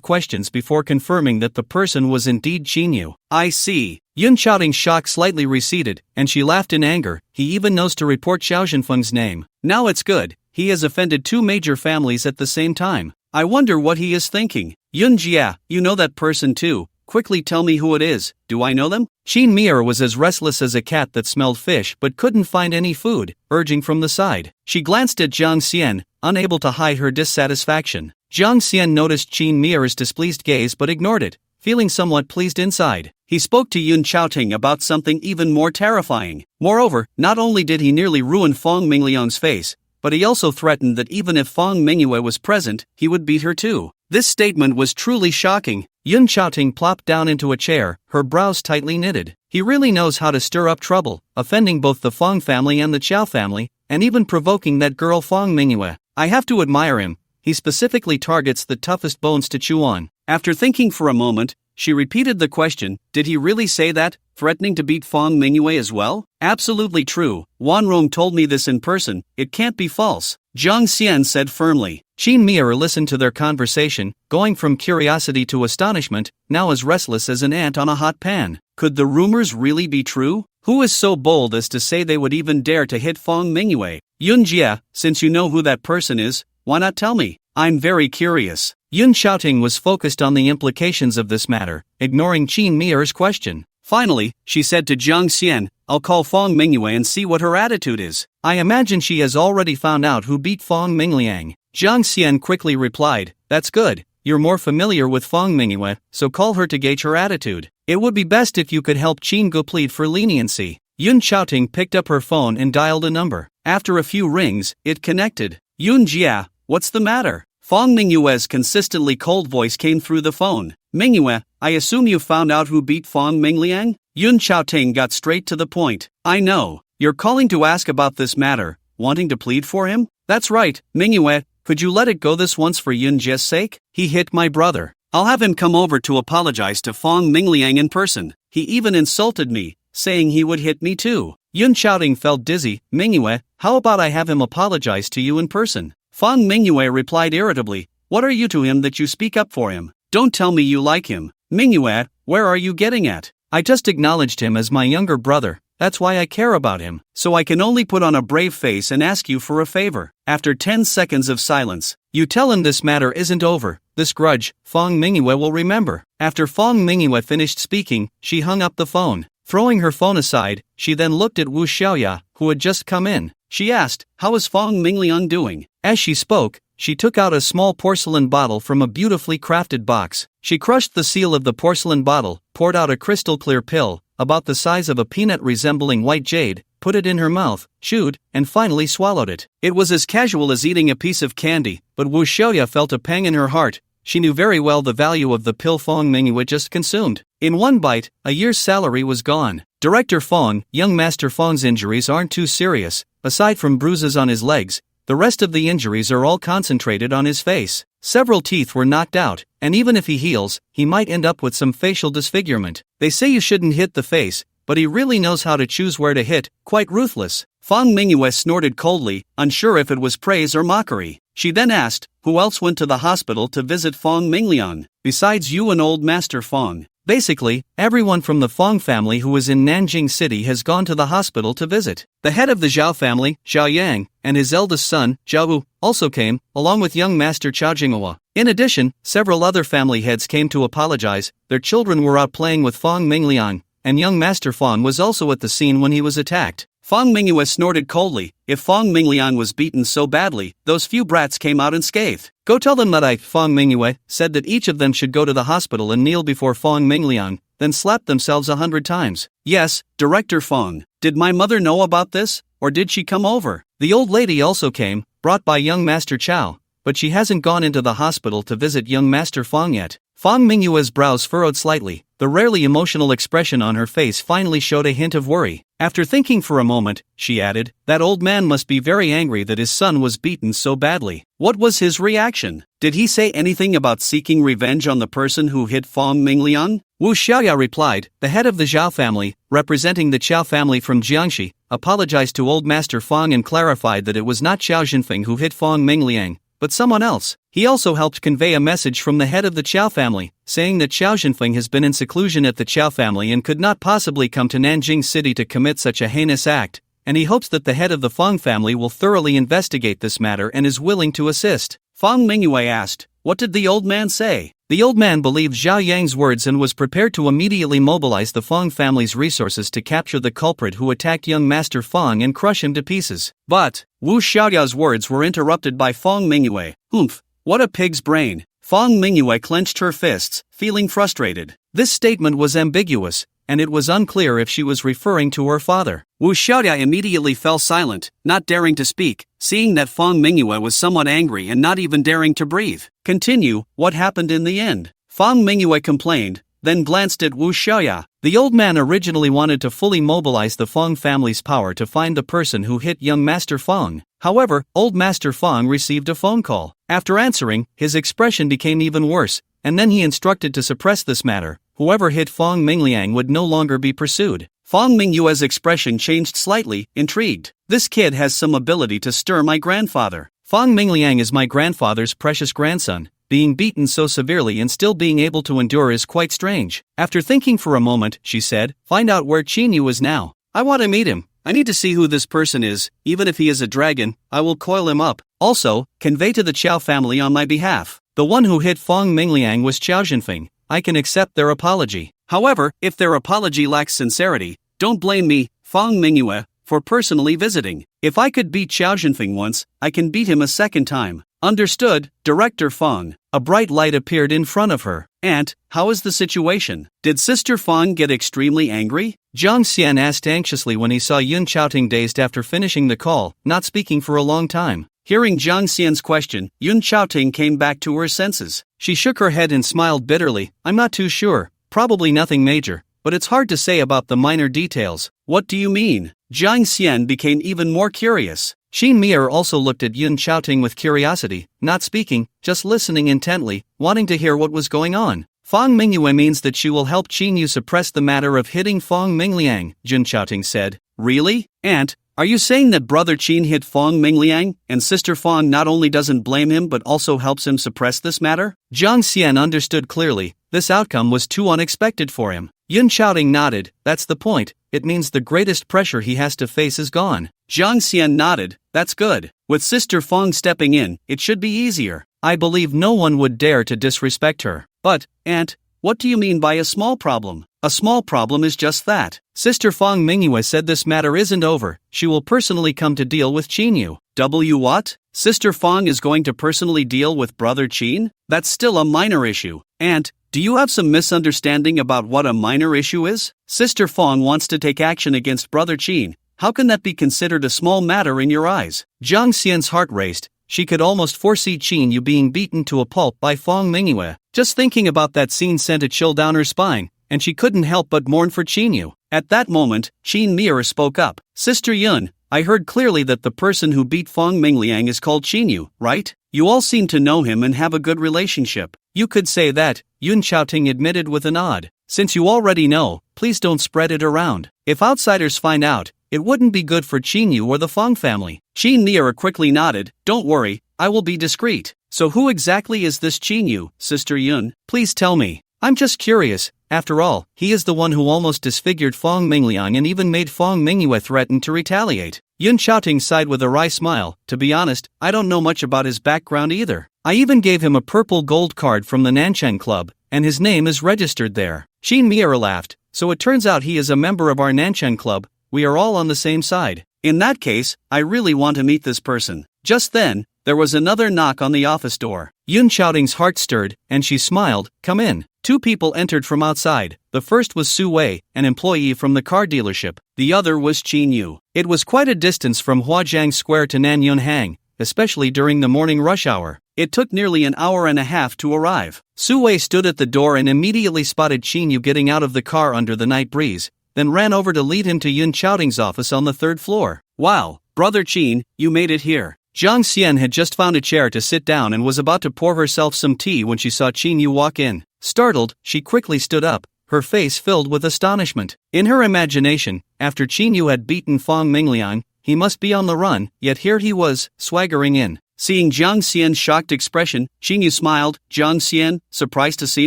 questions before confirming that the person was indeed Qin Yu. I see. Yun Xiaoting's shock slightly receded, and she laughed in anger. He even knows to report Qiao Zhenfeng's name. Now it's good. He has offended two major families at the same time. I wonder what he is thinking. Yun Jia, you know that person too. Quickly tell me who it is. Do I know them? Qin Mier was as restless as a cat that smelled fish but couldn't find any food, urging from the side. She glanced at Zhang Xian, unable to hide her dissatisfaction. Zhang Xian noticed Qin Mier's displeased gaze but ignored it, feeling somewhat pleased inside. He spoke to Yun Xiaoting about something even more terrifying. Moreover, not only did he nearly ruin Fong Mingliang's face, but he also threatened that even if Fong Mingyue was present, he would beat her too. This statement was truly shocking. Yun Xiaoting plopped down into a chair, her brows tightly knitted. He really knows how to stir up trouble, offending both the Fong family and the Qiao family, and even provoking that girl Fong Mingyue. I have to admire him. He specifically targets the toughest bones to chew on. After thinking for a moment, she repeated the question, did he really say that, threatening to beat Fong Mingyue as well? Absolutely true. Wanrong told me this in person, it can't be false. Zhang Xian said firmly. Qin Mier listened to their conversation, going from curiosity to astonishment, now as restless as an ant on a hot pan. Could the rumors really be true? Who is so bold as to say they would even dare to hit Fong Mingyue? Yun Jia, since you know who that person is, why not tell me? I'm very curious. Yun Xiaoting was focused on the implications of this matter, ignoring Qin Mier's question. Finally, she said to Zhang Xian, I'll call Fong Mingyue and see what her attitude is. I imagine she has already found out who beat Fong Mingliang. Zhang Xian quickly replied, that's good, you're more familiar with Fong Mingyue, so call her to gauge her attitude. It would be best if you could help Qin Gu plead for leniency. Yun Xiaoting picked up her phone and dialed a number. After a few rings, it connected. Yun Jia, what's the matter? Fong Mingyue's consistently cold voice came through the phone. Mingyue, I assume you found out who beat Fong Mingliang? Yun Chaoting got straight to the point. I know. You're calling to ask about this matter, wanting to plead for him? That's right, Mingyue, could you let it go this once for Yun Jie's sake? He hit my brother. I'll have him come over to apologize to Fong Mingliang in person. He even insulted me, saying he would hit me too. Yun Chaoting felt dizzy. Mingyue, how about I have him apologize to you in person? Fong Mingyue replied irritably, what are you to him that you speak up for him? Don't tell me you like him. Mingyue, where are you getting at? I just acknowledged him as my younger brother, that's why I care about him. So I can only put on a brave face and ask you for a favor. After 10 seconds of silence, you tell him this matter isn't over. This grudge, Fong Mingyue will remember. After Fong Mingyue finished speaking, she hung up the phone. Throwing her phone aside, she then looked at Wu Xiaoya, who had just come in. She asked, how is Fong Mingliang doing? As she spoke, she took out a small porcelain bottle from a beautifully crafted box. She crushed the seal of the porcelain bottle, poured out a crystal-clear pill, about the size of a peanut resembling white jade, put it in her mouth, chewed, and finally swallowed it. It was as casual as eating a piece of candy, but Wu Xiaoya felt a pang in her heart. She knew very well the value of the pill Fong Mingyue just consumed. In one bite, a year's salary was gone. Director Fong, young Master Fong's injuries aren't too serious. Aside from bruises on his legs, the rest of the injuries are all concentrated on his face. Several teeth were knocked out, and even if he heals, he might end up with some facial disfigurement. They say you shouldn't hit the face, but he really knows how to choose where to hit, quite ruthless. Fong Mingyue snorted coldly, unsure if it was praise or mockery. She then asked, who else went to the hospital to visit Fong Mingliang, besides you and old Master Fong? Basically, everyone from the Fong family who is in Nanjing City has gone to the hospital to visit. The head of the Zhao family, Zhao Yang, and his eldest son, Zhao Wu, also came, along with young Master Chao Jinghua. In addition, several other family heads came to apologize. Their children were out playing with Fong Mingliang, and young Master Fong was also at the scene when he was attacked. Fong Mingyue snorted coldly. If Fong Mingliang was beaten so badly, those few brats came out unscathed. Go tell them that I, Fong Mingyue, said that each of them should go to the hospital and kneel before Fong Mingliang, then slap themselves 100 times. Yes, Director Fong. Did my mother know about this, or did she come over? The old lady also came, brought by young Master Chao, but she hasn't gone into the hospital to visit young Master Fong yet. Fong Mingyue's brows furrowed slightly. The rarely emotional expression on her face finally showed a hint of worry. After thinking for a moment, she added, that old man must be very angry that his son was beaten so badly. What was his reaction? Did he say anything about seeking revenge on the person who hit Fong Mingliang? Wu Xiaoya replied, the head of the Zhao family, representing the Chao family from Jiangxi, apologized to old Master Fong and clarified that it was not Chao Jinfeng who hit Fong Mingliang, but someone else. He also helped convey a message from the head of the Chao family, saying that Chao Jinfeng has been in seclusion at the Chao family and could not possibly come to Nanjing City to commit such a heinous act, and he hopes that the head of the Fong family will thoroughly investigate this matter and is willing to assist. Fong Mingyue asked, what did the old man say? The old man believed Zhao Yang's words and was prepared to immediately mobilize the Fong family's resources to capture the culprit who attacked young Master Fong and crush him to pieces. But Wu Xiaoya's words were interrupted by Fong Mingyue. Humph, what a pig's brain. Fong Mingyue clenched her fists, feeling frustrated. This statement was ambiguous, and it was unclear if she was referring to her father. Wu Xiaoya immediately fell silent, not daring to speak, seeing that Fong Mingyue was somewhat angry and not even daring to breathe. Continue, what happened in the end? Fong Mingyue complained, then glanced at Wu Xiaoya. The old man originally wanted to fully mobilize the Fong family's power to find the person who hit young Master Fong. However, old Master Fong received a phone call. After answering, his expression became even worse, and then he instructed to suppress this matter. Whoever hit Fong Mingliang would no longer be pursued. Fong Mingyue's expression changed slightly, intrigued. This kid has some ability to stir my grandfather. Fong Mingliang is my grandfather's precious grandson. Being beaten so severely and still being able to endure is quite strange. After thinking for a moment, she said, find out where Qinyu is now. I want to meet him. I need to see who this person is. Even if he is a dragon, I will coil him up. Also, convey to the Chao family on my behalf. The one who hit Fong Mingliang was Chao Jinfeng. I can accept their apology. However, if their apology lacks sincerity, don't blame me, Fong Mingyue, for personally visiting. If I could beat Chao Jinfeng once, I can beat him a second time. Understood, Director Fong. A bright light appeared in front of her. Aunt, how is the situation? Did Sister Fong get extremely angry? Zhang Xian asked anxiously when he saw Yun Chaoting dazed after finishing the call, not speaking for a long time. Hearing Jiang Xian's question, Yun Chaoting came back to her senses. She shook her head and smiled bitterly. I'm not too sure, probably nothing major, but it's hard to say about the minor details. What do you mean? Jiang Xian became even more curious. Xin Mier also looked at Yun Chaoting with curiosity, not speaking, just listening intently, wanting to hear what was going on. Fang Mingyue means that she will help Qin Yu suppress the matter of hitting Fang Mingliang, Yun Chaoting said. Really? Aunt, are you saying that brother Qin hit Fang Mingliang, and sister Fang not only doesn't blame him but also helps him suppress this matter? Jiang Xian understood clearly. This outcome was too unexpected for him. Yun Chaoting nodded. That's the point. It means the greatest pressure he has to face is gone. Jiang Xian nodded. That's good. With sister Fang stepping in, it should be easier. I believe no one would dare to disrespect her. But, Aunt, what do you mean by a small problem? A small problem is just that. Sister Fang Mingyue said this matter isn't over. She will personally come to deal with Qin Yu. What? Sister Fang is going to personally deal with brother Qin? That's still a minor issue. Aunt, do you have some misunderstanding about what a minor issue is? Sister Fang wants to take action against brother Qin. How can that be considered a small matter in your eyes? Jiang Xian's heart raced. She could almost foresee Qin Yu being beaten to a pulp by Fang Mingyue. Just thinking about that scene sent a chill down her spine, and she couldn't help but mourn for Qin Yu. At that moment, Xin Mier spoke up. Sister Yun, I heard clearly that the person who beat Fang Mingliang is called Qin Yu, right? You all seem to know him and have a good relationship. You could say that, Yun Chaoting admitted with a nod. Since you already know, please don't spread it around. If outsiders find out, it wouldn't be good for Qin Yu or the Fang family. Xin Mier quickly nodded. Don't worry, I will be discreet. So who exactly is this Qin Yu, Sister Yun? Please tell me. I'm just curious. After all, he is the one who almost disfigured Fang Mingliang and even made Fang Mingyue threaten to retaliate. Yun Chaoting sighed with a wry smile. To be honest, I don't know much about his background either. I even gave him a purple gold card from the Nanchang Club, and his name is registered there. Xin Mier laughed. So it turns out he is a member of our Nanchang Club. We are all on the same side. In that case, I really want to meet this person. Just then, there was another knock on the office door. Yun Chaoting's heart stirred, and she smiled. Come in. Two people entered from outside. The first was Su Wei, an employee from the car dealership. The other was Qin Yu. It was quite a distance from Huajiang Square to Nanyunhang, especially during the morning rush hour. It took nearly an hour and a half to arrive. Su Wei stood at the door and immediately spotted Qin Yu getting out of the car under the night breeze, then ran over to lead him to Yun Chaoting's office on the third floor. Wow, brother Qin, you made it here. Jiang Xian had just found a chair to sit down and was about to pour herself some tea when she saw Qin Yu walk in. Startled, she quickly stood up, her face filled with astonishment. In her imagination, after Qin Yu had beaten Fang Mingliang, he must be on the run, yet here he was, swaggering in. Seeing Jiang Xian's shocked expression, Qin Yu smiled. Jiang Xian, surprised to see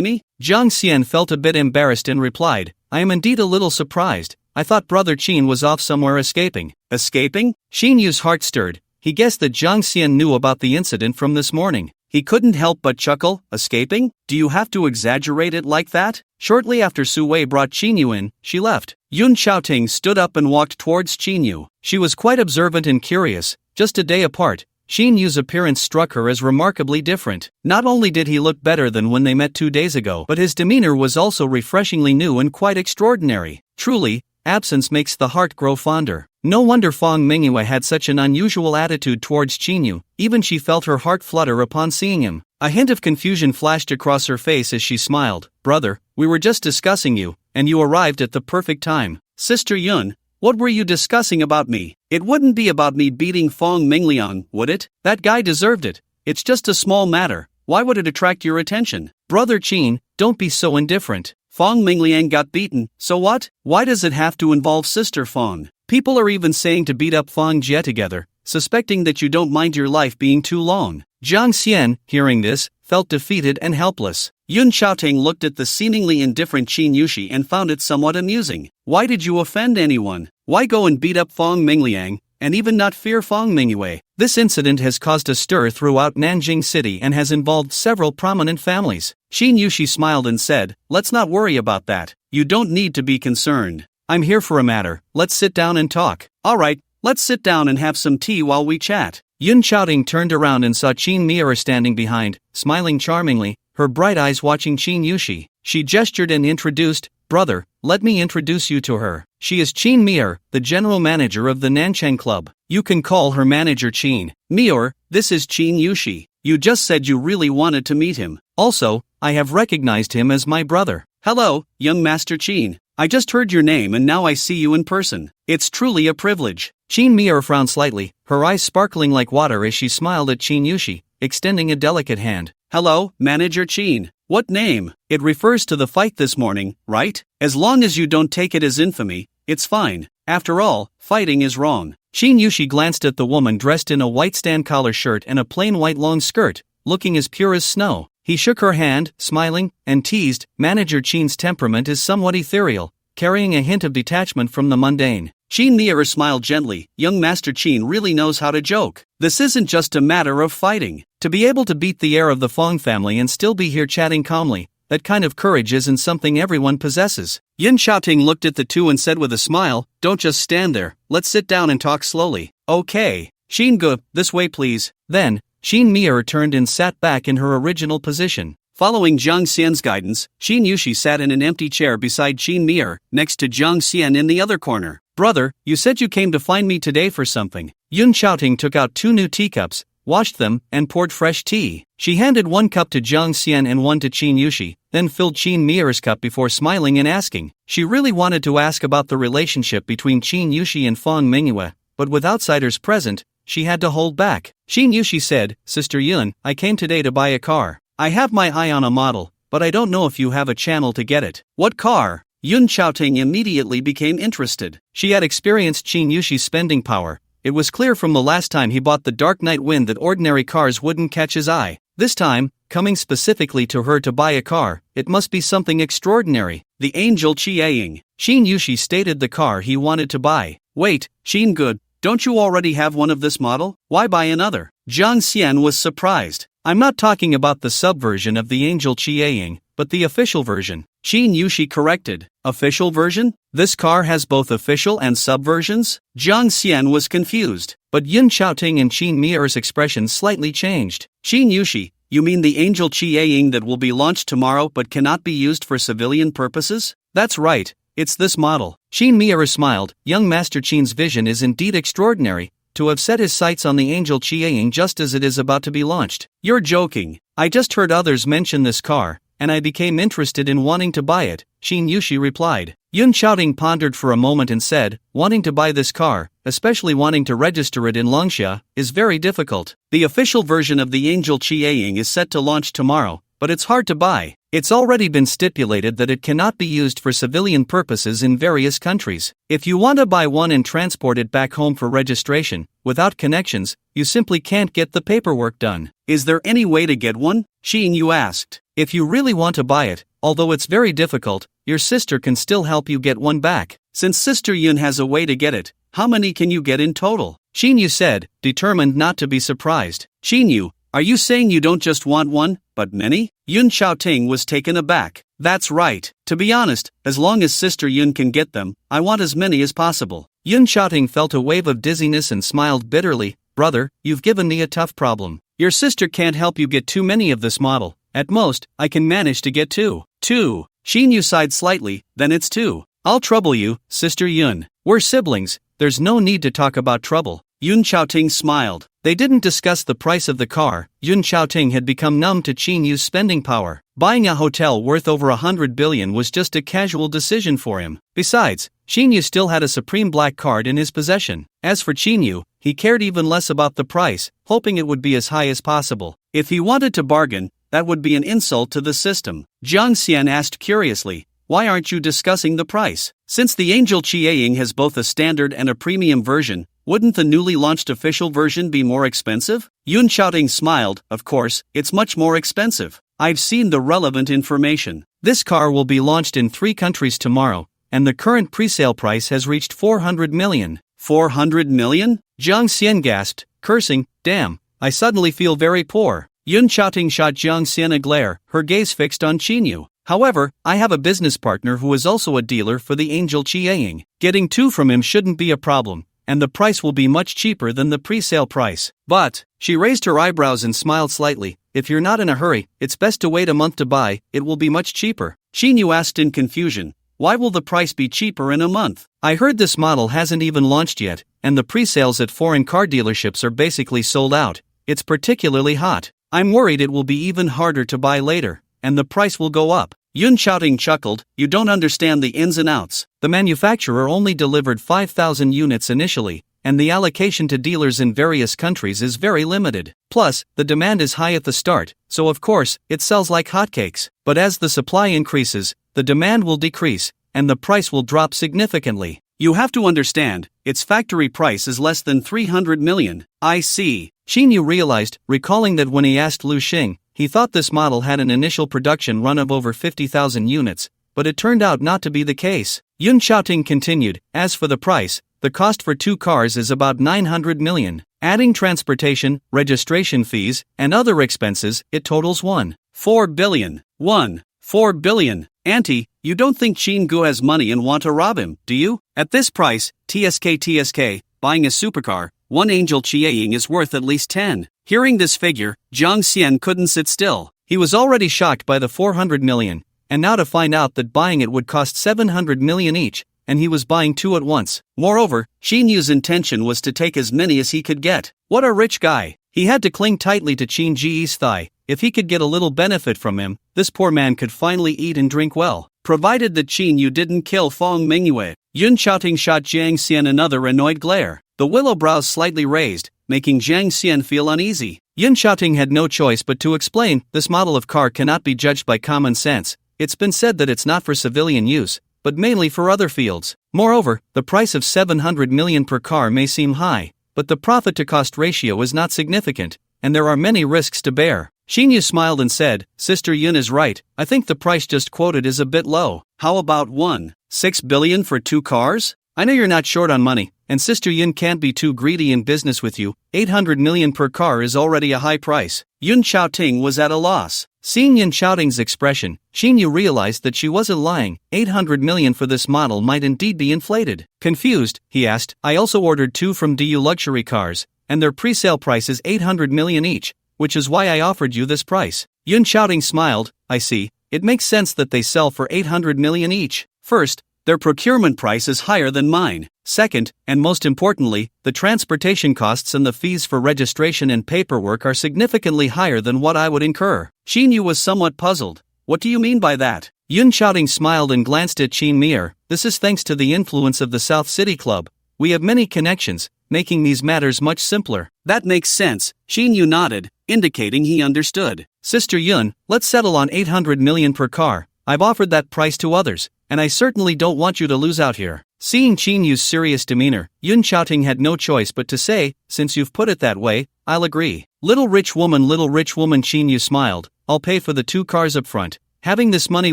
me? Jiang Xian felt a bit embarrassed and replied, I am indeed a little surprised. I thought brother Qin was off somewhere escaping. Escaping? Qin Yu's heart stirred. He guessed that Jiang Xian knew about the incident from this morning. He couldn't help but chuckle. Escaping? Do you have to exaggerate it like that? Shortly after Su Wei brought Qin Yu in, she left. Yun Chaoting stood up and walked towards Qin Yu. She was quite observant and curious. Just a day apart, Qin Yu's appearance struck her as remarkably different. Not only did he look better than when they met 2 days ago, but his demeanor was also refreshingly new and quite extraordinary. Truly, absence makes the heart grow fonder. No wonder Fang Mingyue had such an unusual attitude towards Qin Yu. Even she felt her heart flutter upon seeing him. A hint of confusion flashed across her face as she smiled. Brother, we were just discussing you, and you arrived at the perfect time. Sister Yun, what were you discussing about me? It wouldn't be about me beating Fang Mingliang, would it? That guy deserved it. It's just a small matter. Why would it attract your attention? Brother Qin, don't be so indifferent. Fang Mingliang got beaten, so what? Why does it have to involve Sister Fang? People are even saying to beat up Fang Jie together, suspecting that you don't mind your life being too long. Jiang Xian, hearing this, felt defeated and helpless. Yun Chaoting looked at the seemingly indifferent Qin Yushi and found it somewhat amusing. Why did you offend anyone? Why go and beat up Fang Mingliang, and even not fear Fang Mingyue? This incident has caused a stir throughout Nanjing City and has involved several prominent families. Qin Yushi smiled and said, let's not worry about that. You don't need to be concerned. I'm here for a matter. Let's sit down and talk. Alright, let's sit down and have some tea while we chat. Yun Chaoting turned around and saw Qin Mier standing behind, smiling charmingly, her bright eyes watching Qin Yushi. She gestured and introduced, Brother, let me introduce you to her. She is Chin Mier, the general manager of the Nanchang Club. You can call her manager Chin. Mier, this is Chin Yushi. You just said you really wanted to meet him. Also, I have recognized him as my brother. Hello, young Master Chin. I just heard your name and now I see you in person. It's truly a privilege. Chin Mier frowned slightly, her eyes sparkling like water as she smiled at Chin Yushi, extending a delicate hand. Hello, Manager Chin. What name? It refers to the fight this morning, right? As long as you don't take it as infamy, it's fine. After all, fighting is wrong. Chin Yushi glanced at the woman dressed in a white stand collar shirt and a plain white long skirt, looking as pure as snow. He shook her hand, smiling, and teased. Manager Chin's temperament is somewhat ethereal, carrying a hint of detachment from the mundane. Chin Mier smiled gently. Young Master Chin really knows how to joke. This isn't just a matter of fighting. To be able to beat the heir of the Fong family and still be here chatting calmly, that kind of courage isn't something everyone possesses. Yin Xiaoting looked at the two and said with a smile, don't just stand there, let's sit down and talk slowly. Okay. Chin Gu, this way please. Then, Chin Mier turned and sat back in her original position. Following Jiang Xian's guidance, Chin Yushi sat in an empty chair beside Chin Mier, next to Jiang Xian in the other corner. Brother, you said you came to find me today for something. Yun Xiaoting took out 2 new teacups, washed them, and poured fresh tea. She handed 1 cup to Jiang Xian and 1 to Chin Yushi, then filled Chin Mier's cup before smiling and asking. She really wanted to ask about the relationship between Chin Yushi and Fong Manhwa, but with outsiders present, she had to hold back. Chin Yushi said, Sister Yun, I came today to buy a car. I have my eye on a model, but I don't know if you have a channel to get it. What car? Yun Xiaoting immediately became interested. She had experienced Chin Yushi's spending power. It was clear from the last time he bought the Dark Night Wind that ordinary cars wouldn't catch his eye. This time, coming specifically to her to buy a car, it must be something extraordinary. The Angel Chiaing. Chin Yushi stated the car he wanted to buy. Wait, Chin Good, don't you already have one of this model? Why buy another? Jiang Xian was surprised. I'm not talking about the subversion of the Angel Chiaing, but the official version. Chin Yushi corrected. Official version? This car has both official and subversions? Jiang Xian was confused, but Yun Xiaoting and Chin Mier's expressions slightly changed. Chin Yushi, you mean the Angel Chiaing that will be launched tomorrow but cannot be used for civilian purposes? That's right, it's this model. Chin Mier smiled. Young Master Chin's vision is indeed extraordinary, to have set his sights on the Angel Chiaing just as it is about to be launched. You're joking. I just heard others mention this car, and I became interested in wanting to buy it, Chin Yushi replied. Yun Xiaoting pondered for a moment and said, wanting to buy this car, especially wanting to register it in Longxia, is very difficult. The official version of the Angel Chiaing is set to launch tomorrow, but it's hard to buy. It's already been stipulated that it cannot be used for civilian purposes in various countries. If you want to buy one and transport it back home for registration, without connections, you simply can't get the paperwork done. Is there any way to get one? Chin Yu asked. If you really want to buy it, although it's very difficult, your sister can still help you get one back. Since Sister Yun has a way to get it, how many can you get in total? Chin Yu said, determined not to be surprised. Chin Yu, are you saying you don't just want one, but many? Yun Xiaoting was taken aback. That's right. To be honest, as long as Sister Yun can get them, I want as many as possible. Yun Xiaoting felt a wave of dizziness and smiled bitterly. Brother, you've given me a tough problem. Your sister can't help you get too many of this model. At most, I can manage to get 2. 2. Chin Yu sighed slightly, then it's 2. I'll trouble you, Sister Yun. We're siblings, there's no need to talk about trouble. Yun Xiaoting smiled. They didn't discuss the price of the car. Yun Xiaoting had become numb to Chin Yu's spending power. Buying a hotel worth over 100 billion was just a casual decision for him. Besides, Chin Yu still had a supreme black card in his possession. As for Chin Yu, he cared even less about the price, hoping it would be as high as possible. If he wanted to bargain, that would be an insult to the system. Jiang Xian asked curiously, why aren't you discussing the price? Since the Angel Chiaing has both a standard and a premium version, wouldn't the newly launched official version be more expensive? Yun Xiaoting smiled. Of course, it's much more expensive. I've seen the relevant information. This car will be launched in 3 countries tomorrow, and the current pre-sale price has reached 400 million. 400 million? Jiang Xian gasped, cursing, damn, I suddenly feel very poor. Yun Xiaoting shot Jiang Xian a glare, her gaze fixed on Chin Yu. However, I have a business partner who is also a dealer for the Angel Chiaing. Getting 2 from him shouldn't be a problem, and the price will be much cheaper than the pre-sale price. But, she raised her eyebrows and smiled slightly, if you're not in a hurry, it's best to wait a month to buy, it will be much cheaper. Chin Yu asked in confusion, Why will the price be cheaper in a month? I heard this model hasn't even launched yet, and the pre-sales at foreign car dealerships are basically sold out. It's particularly hot. I'm worried it will be even harder to buy later, and the price will go up. Yun Xiaoting chuckled, you don't understand the ins and outs. The manufacturer only delivered 5,000 units initially, and the allocation to dealers in various countries is very limited. Plus, the demand is high at the start, so of course, it sells like hotcakes. But as the supply increases, the demand will decrease, and the price will drop significantly. You have to understand, its factory price is less than 300 million. I see. Xinyu realized, recalling that when he asked Lu Xing, he thought this model had an initial production run of over 50,000 units, but it turned out not to be the case. Yun Xiaoting continued, as for the price, the cost for 2 cars is about 900 million. Adding transportation, registration fees, and other expenses, it totals 1.4 billion. 1.4 billion. Auntie, you don't think Qin Gu has money and want to rob him, do you? At this price, TSK, buying a supercar, one Angel Chiaing is worth at least 10. Hearing this figure, Jiang Xian couldn't sit still. He was already shocked by the 400 million, and now to find out that buying it would cost 700 million each, and he was buying 2 at once. Moreover, Qin Yu's intention was to take as many as he could get. What a rich guy! He had to cling tightly to Qin Ji's thigh. If he could get a little benefit from him, this poor man could finally eat and drink well. Provided that Qin Yu didn't kill Feng Mingyue. Yun Xiaoting shot Jiang Xian another annoyed glare. The willow brows slightly raised, making Jiang Xian feel uneasy. Yun Xiaoting had no choice but to explain, this model of car cannot be judged by common sense. It's been said that it's not for civilian use, but mainly for other fields. Moreover, the price of 700 million per car may seem high, but the profit-to-cost ratio is not significant, and there are many risks to bear. Xinyu smiled and said, Sister Yun is right, I think the price just quoted is a bit low. How about 1.6 billion for 2 cars? I know you're not short on money, and Sister Yun can't be too greedy in business with you. 800 million per car is already a high price. Yun Xiaoting was at a loss. Seeing Yun Xiaoting's expression, Xinyu realized that she wasn't lying. 800 million for this model might indeed be inflated. Confused, he asked, I also ordered 2 from DU Luxury Cars, and their pre-sale price is 800 million each, which is why I offered you this price. Yun Xiaoting smiled, I see, it makes sense that they sell for 800 million each. First, their procurement price is higher than mine. Second, and most importantly, the transportation costs and the fees for registration and paperwork are significantly higher than what I would incur. Xinyu was somewhat puzzled. What do you mean by that? Yun Xiaoting smiled and glanced at Qin Mir. This is thanks to the influence of the South City Club. We have many connections, making these matters much simpler. That makes sense. Xinyu nodded, indicating he understood. Sister Yun, let's settle on 800 million per car. I've offered that price to others, and I certainly don't want you to lose out here. Seeing Qin Yu's serious demeanor, Yun Xiaoting had no choice but to say, since you've put it that way, I'll agree. Little rich woman, Qin Yu smiled, I'll pay for the 2 cars up front. Having this money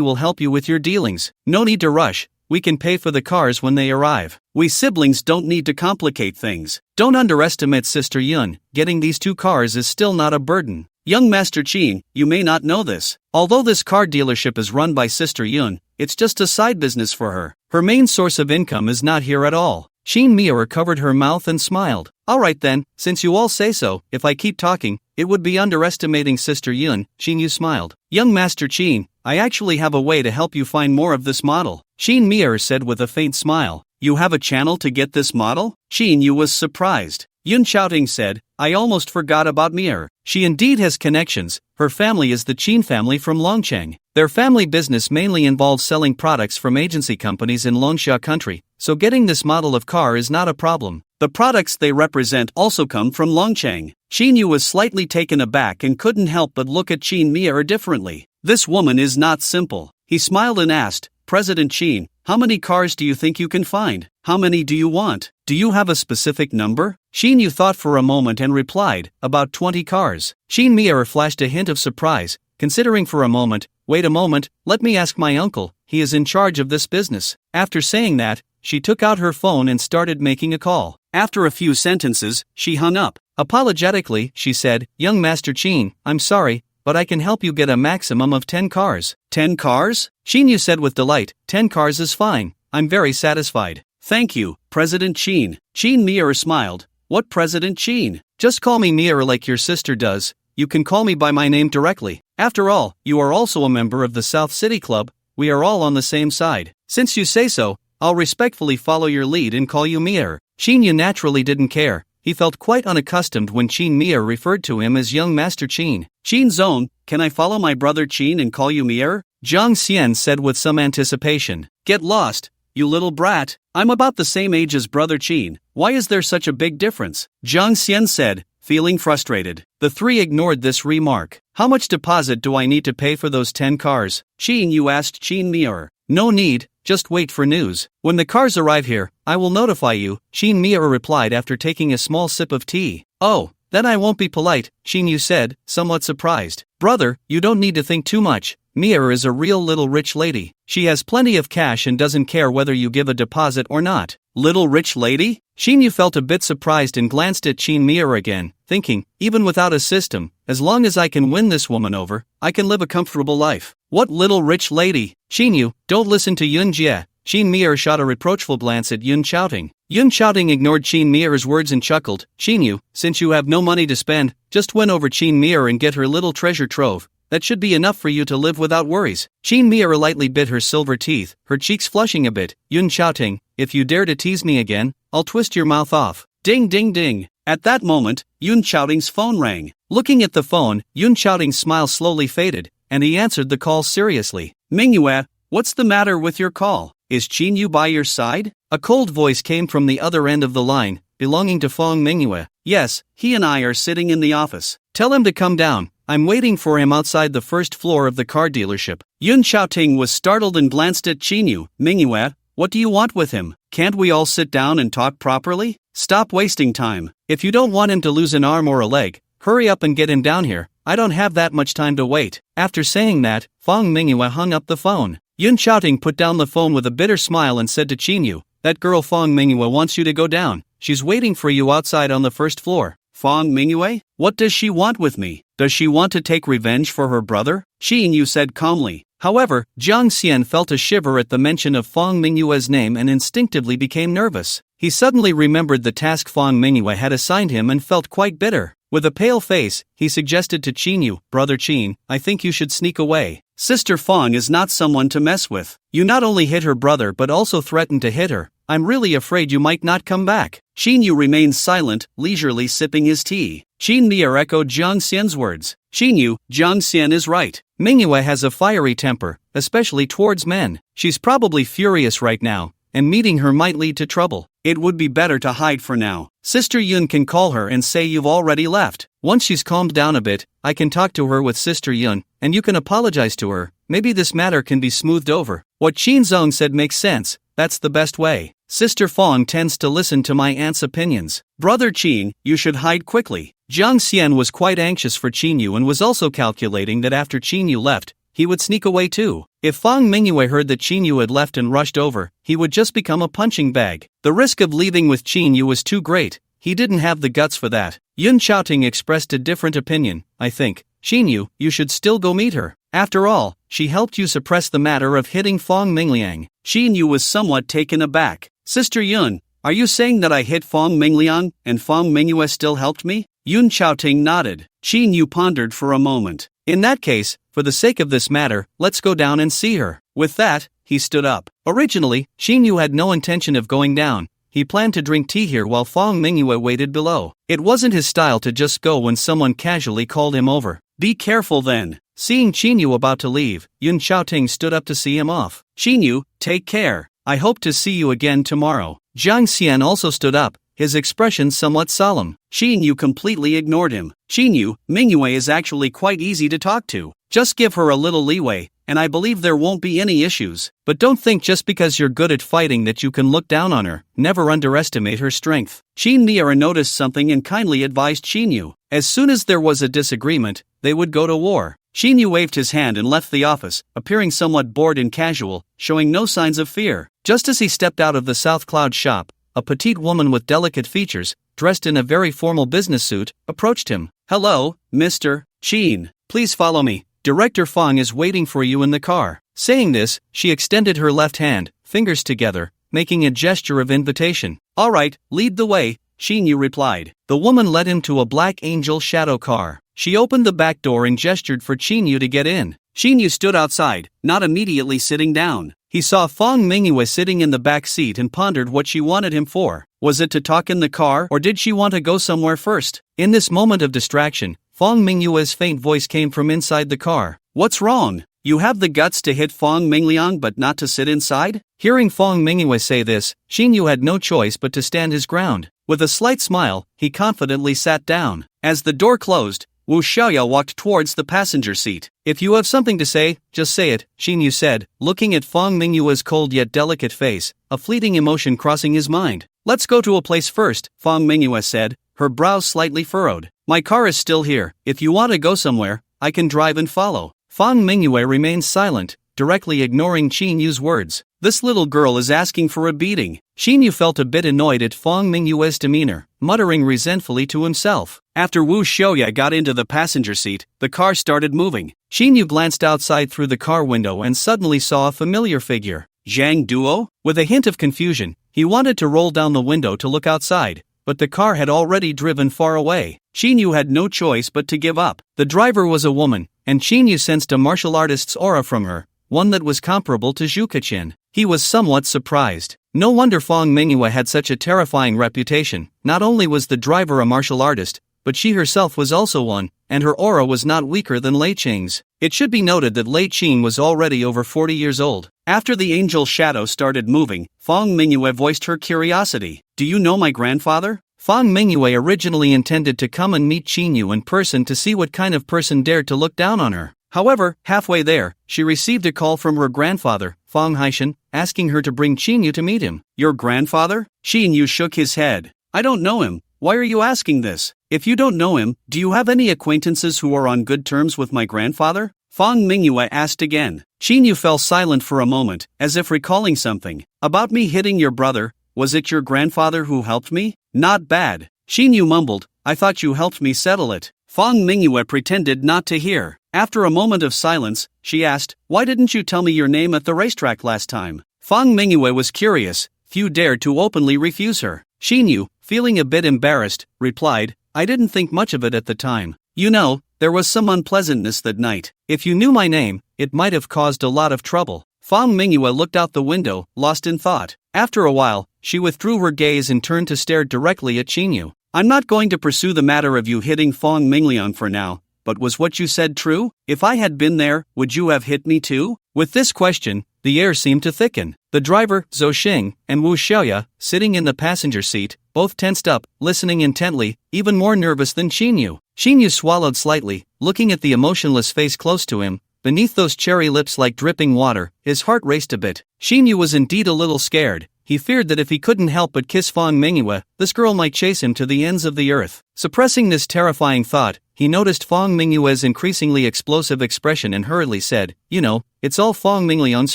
will help you with your dealings. No need to rush, we can pay for the cars when they arrive. We siblings don't need to complicate things. Don't underestimate Sister Yun, getting these 2 cars is still not a burden. Young Master Qin, you may not know this. Although this car dealership is run by Sister Yun, it's just a side business for her. Her main source of income is not here at all. Qin Mir covered her mouth and smiled. Alright then, since you all say so, if I keep talking, it would be underestimating Sister Yun. Xinyu smiled. Young Master Qin, I actually have a way to help you find more of this model. Qin Mir said with a faint smile. You have a channel to get this model? Xinyu was surprised. Yun Xiaoting said, I almost forgot about Mir. She indeed has connections. Her family is the Qin family from Longcheng. Their family business mainly involves selling products from agency companies in Longsha country, so getting this model of car is not a problem. The products they represent also come from Longcheng. Xinyu was slightly taken aback and couldn't help but look at Qin Mir differently. This woman is not simple. He smiled and asked, President Qin, how many cars do you think you can find? How many do you want? Do you have a specific number? Xinyu thought for a moment and replied, about 20 cars. Qin Mir flashed a hint of surprise, considering for a moment, wait a moment, let me ask my uncle, he is in charge of this business. After saying that, she took out her phone and started making a call. After a few sentences, she hung up. Apologetically, she said, Young Master Qin, I'm sorry, but I can help you get a maximum of 10 cars. 10 cars? Xinyu said with delight, 10 cars is fine, I'm very satisfied. Thank you, President Qin. Qin Mir smiled. What President Qin? Just call me Mir like your sister does, you can call me by my name directly. After all, you are also a member of the South City Club, we are all on the same side. Since you say so, I'll respectfully follow your lead and call you Mir. Chin-yu naturally didn't care. He felt quite unaccustomed when Chin Mir referred to him as young Master Chin. Chin-zone, can I follow my brother Chin and call you Mir? Jiang Xian said with some anticipation. Get lost, you little brat. I'm about the same age as brother Chin. Why is there such a big difference? Jiang Xian said, feeling frustrated. The three ignored this remark. How much deposit do I need to pay for those 10 cars? Chin-yu asked Chin Mir. No need, just wait for news. When the cars arrive here, I will notify you, Chin Mir replied after taking a small sip of tea. Oh, then I won't be polite, Chin-yu said, somewhat surprised. Brother, you don't need to think too much. Mir is a real little rich lady. She has plenty of cash and doesn't care whether you give a deposit or not. Little rich lady? Chin-yu felt a bit surprised and glanced at Chin Mir again, thinking, even without a system, as long as I can win this woman over, I can live a comfortable life. What little rich lady? Chin-yu, don't listen to Yun Jie. Chin Mir shot a reproachful glance at Yun Chaoting. Yun Chaoting ignored Chin Mir's words and chuckled. Chin-yu, since you have no money to spend, just win over Chin Mir and get her little treasure trove. That should be enough for you to live without worries. Chin Mir lightly bit her silver teeth, her cheeks flushing a bit. Yun Chaoting, if you dare to tease me again, I'll twist your mouth off. Ding ding ding. At that moment, Yun Chaoting's phone rang. Looking at the phone, Yun Chaoting's smile slowly faded, and he answered the call seriously. Manhwa, what's the matter with your call? Is Chin-yu by your side? A cold voice came from the other end of the line, belonging to Fong Manhwa. Yes, he and I are sitting in the office. Tell him to come down. I'm waiting for him outside the first floor of the car dealership. Yun Chaoting was startled and glanced at Chin-yu. Manhwa, what do you want with him? Can't we all sit down and talk properly? Stop wasting time. If you don't want him to lose an arm or a leg, hurry up and get him down here. I don't have that much time to wait. After saying that, Fong Manhwa hung up the phone. Yun Chaoting put down the phone with a bitter smile and said to Chin-yu, that girl Fong Manhwa wants you to go down. She's waiting for you outside on the first floor. Fong Manhwa? What does she want with me? Does she want to take revenge for her brother? Chin-yu said calmly. However, Jiang Xian felt a shiver at the mention of Fong Manhwa's name and instinctively became nervous. He suddenly remembered the task Fong Manhwa had assigned him and felt quite bitter. With a pale face, he suggested to Chin-yu, Brother Chin, I think you should sneak away. Sister Fong is not someone to mess with. You not only hit her brother but also threatened to hit her. I'm really afraid you might not come back. Chin-yu remained silent, leisurely sipping his tea. Chin Mir echoed Jiang Xian's words. Chin-yu, Jiang Xian is right. Manhwa has a fiery temper, especially towards men. She's probably furious right now, and meeting her might lead to trouble. It would be better to hide for now. Sister Yun can call her and say you've already left. Once she's calmed down a bit, I can talk to her with Sister Yun, and you can apologize to her. Maybe this matter can be smoothed over. What Chin Zong said makes sense. That's the best way. Sister Fong tends to listen to my aunt's opinions. Brother Chin, you should hide quickly. Jiang Xian was quite anxious for Chin-yu and was also calculating that after Chin-yu left, he would sneak away too. If Fong Manhwa heard that Chin-yu had left and rushed over, he would just become a punching bag. The risk of leaving with Chin-yu was too great. He didn't have the guts for that. Yun Chaoting expressed a different opinion. I think, Chin-yu, you should still go meet her. After all, she helped you suppress the matter of hitting Fong Mingliang. Chin-yu was somewhat taken aback. Sister Yun, are you saying that I hit Fong Mingliang and Fong Manhwa still helped me? Yun Chaoting nodded. Chin-yu pondered for a moment. In that case, for the sake of this matter, let's go down and see her. With that, he stood up. Originally, Chin-yu had no intention of going down. He planned to drink tea here while Fong Manhwa waited below. It wasn't his style to just go when someone casually called him over. Be careful then. Seeing Chin-yu about to leave, Yun Chaoting stood up to see him off. Chin-yu, take care. I hope to see you again tomorrow. Jiang Xian also stood up, his expression somewhat solemn. Chin-yu completely ignored him. Chin-yu, Manhwa is actually quite easy to talk to. Just give her a little leeway, and I believe there won't be any issues. But don't think just because you're good at fighting that you can look down on her. Never underestimate her strength. Chin Mir noticed something and kindly advised Chin-yu. As soon as there was a disagreement, they would go to war. Chin-yu waved his hand and left the office, appearing somewhat bored and casual, showing no signs of fear. Just as he stepped out of the South Cloud shop, a petite woman with delicate features, dressed in a very formal business suit, approached him. Hello, Mr. Chin. Please follow me. Director Fong is waiting for you in the car. Saying this, she extended her left hand, fingers together, making a gesture of invitation. All right, lead the way, Chin-yu replied. The woman led him to a Black Angel shadow car. She opened the back door and gestured for Chin-yu to get in. Xinyu stood outside, not immediately sitting down. He saw Fong Mingyue sitting in the back seat and pondered what she wanted him for. Was it to talk in the car, or did she want to go somewhere first? In this moment of distraction, Fong Mingyue's faint voice came from inside the car. What's wrong? You have the guts to hit Fong Mingliang but not to sit inside? Hearing Fong Mingyue say this, Xinyu had no choice but to stand his ground. With a slight smile, he confidently sat down. As the door closed, Wu Xiaoya walked towards the passenger seat. If you have something to say, just say it, Xinyu said, looking at Fong Mingyue's cold yet delicate face, a fleeting emotion crossing his mind. Let's go to a place first, Fong Mingyue said, her brows slightly furrowed. My car is still here. If you want to go somewhere, I can drive and follow. Fong Mingyue remained silent, directly ignoring Xinyu's words. This little girl is asking for a beating. Xinyu felt a bit annoyed at Fong Mingyue's demeanor, muttering resentfully to himself. After Wu Xiaoya got into the passenger seat, the car started moving. Xinyu glanced outside through the car window and suddenly saw a familiar figure. Zhang Duo? With a hint of confusion, he wanted to roll down the window to look outside, but the car had already driven far away. Xinyu had no choice but to give up. The driver was a woman, and Xinyu sensed a martial artist's aura from her, one that was comparable to Zhu Keqian. He was somewhat surprised. No wonder Fong Mingyue had such a terrifying reputation. Not only was the driver a martial artist, but she herself was also one, and her aura was not weaker than Lei Qing's. It should be noted that Lei Qing was already over 40 years old. After the angel shadow started moving, Fong Mingyue voiced her curiosity. Do you know my grandfather? Fong Mingyue originally intended to come and meet Xinyu in person to see what kind of person dared to look down on her. However, halfway there, she received a call from her grandfather, Fong Haishan, asking her to bring Xinyu to meet him. Your grandfather? Xinyu shook his head. I don't know him. Why are you asking this? If you don't know him, do you have any acquaintances who are on good terms with my grandfather? Fong Mingyue asked again. Xinyu fell silent for a moment, as if recalling something. About me hitting your brother, was it your grandfather who helped me? Not bad. Xinyu mumbled, I thought you helped me settle it. Fong Mingyue pretended not to hear. After a moment of silence, she asked, why didn't you tell me your name at the racetrack last time? Fong Mingyue was curious. Few dared to openly refuse her. Xinyu, feeling a bit embarrassed, replied, I didn't think much of it at the time. You know, there was some unpleasantness that night. If you knew my name, it might have caused a lot of trouble. Fong Mingyue looked out the window, lost in thought. After a while, she withdrew her gaze and turned to stare directly at Xinyu. I'm not going to pursue the matter of you hitting Fong Mingliang for now, but was what you said true? If I had been there, would you have hit me too? With this question, the air seemed to thicken. The driver, Zhou Xing, and Wu Xiaoya, sitting in the passenger seat, both tensed up, listening intently, even more nervous than Xinyu. Xinyu swallowed slightly, looking at the emotionless face close to him. Beneath those cherry lips like dripping water, his heart raced a bit. Xinyu was indeed a little scared. He feared that if he couldn't help but kiss Fong Mingyue, this girl might chase him to the ends of the earth. Suppressing this terrifying thought, he noticed Fong Mingyue's increasingly explosive expression and hurriedly said, You know, it's all Fong Mingliang's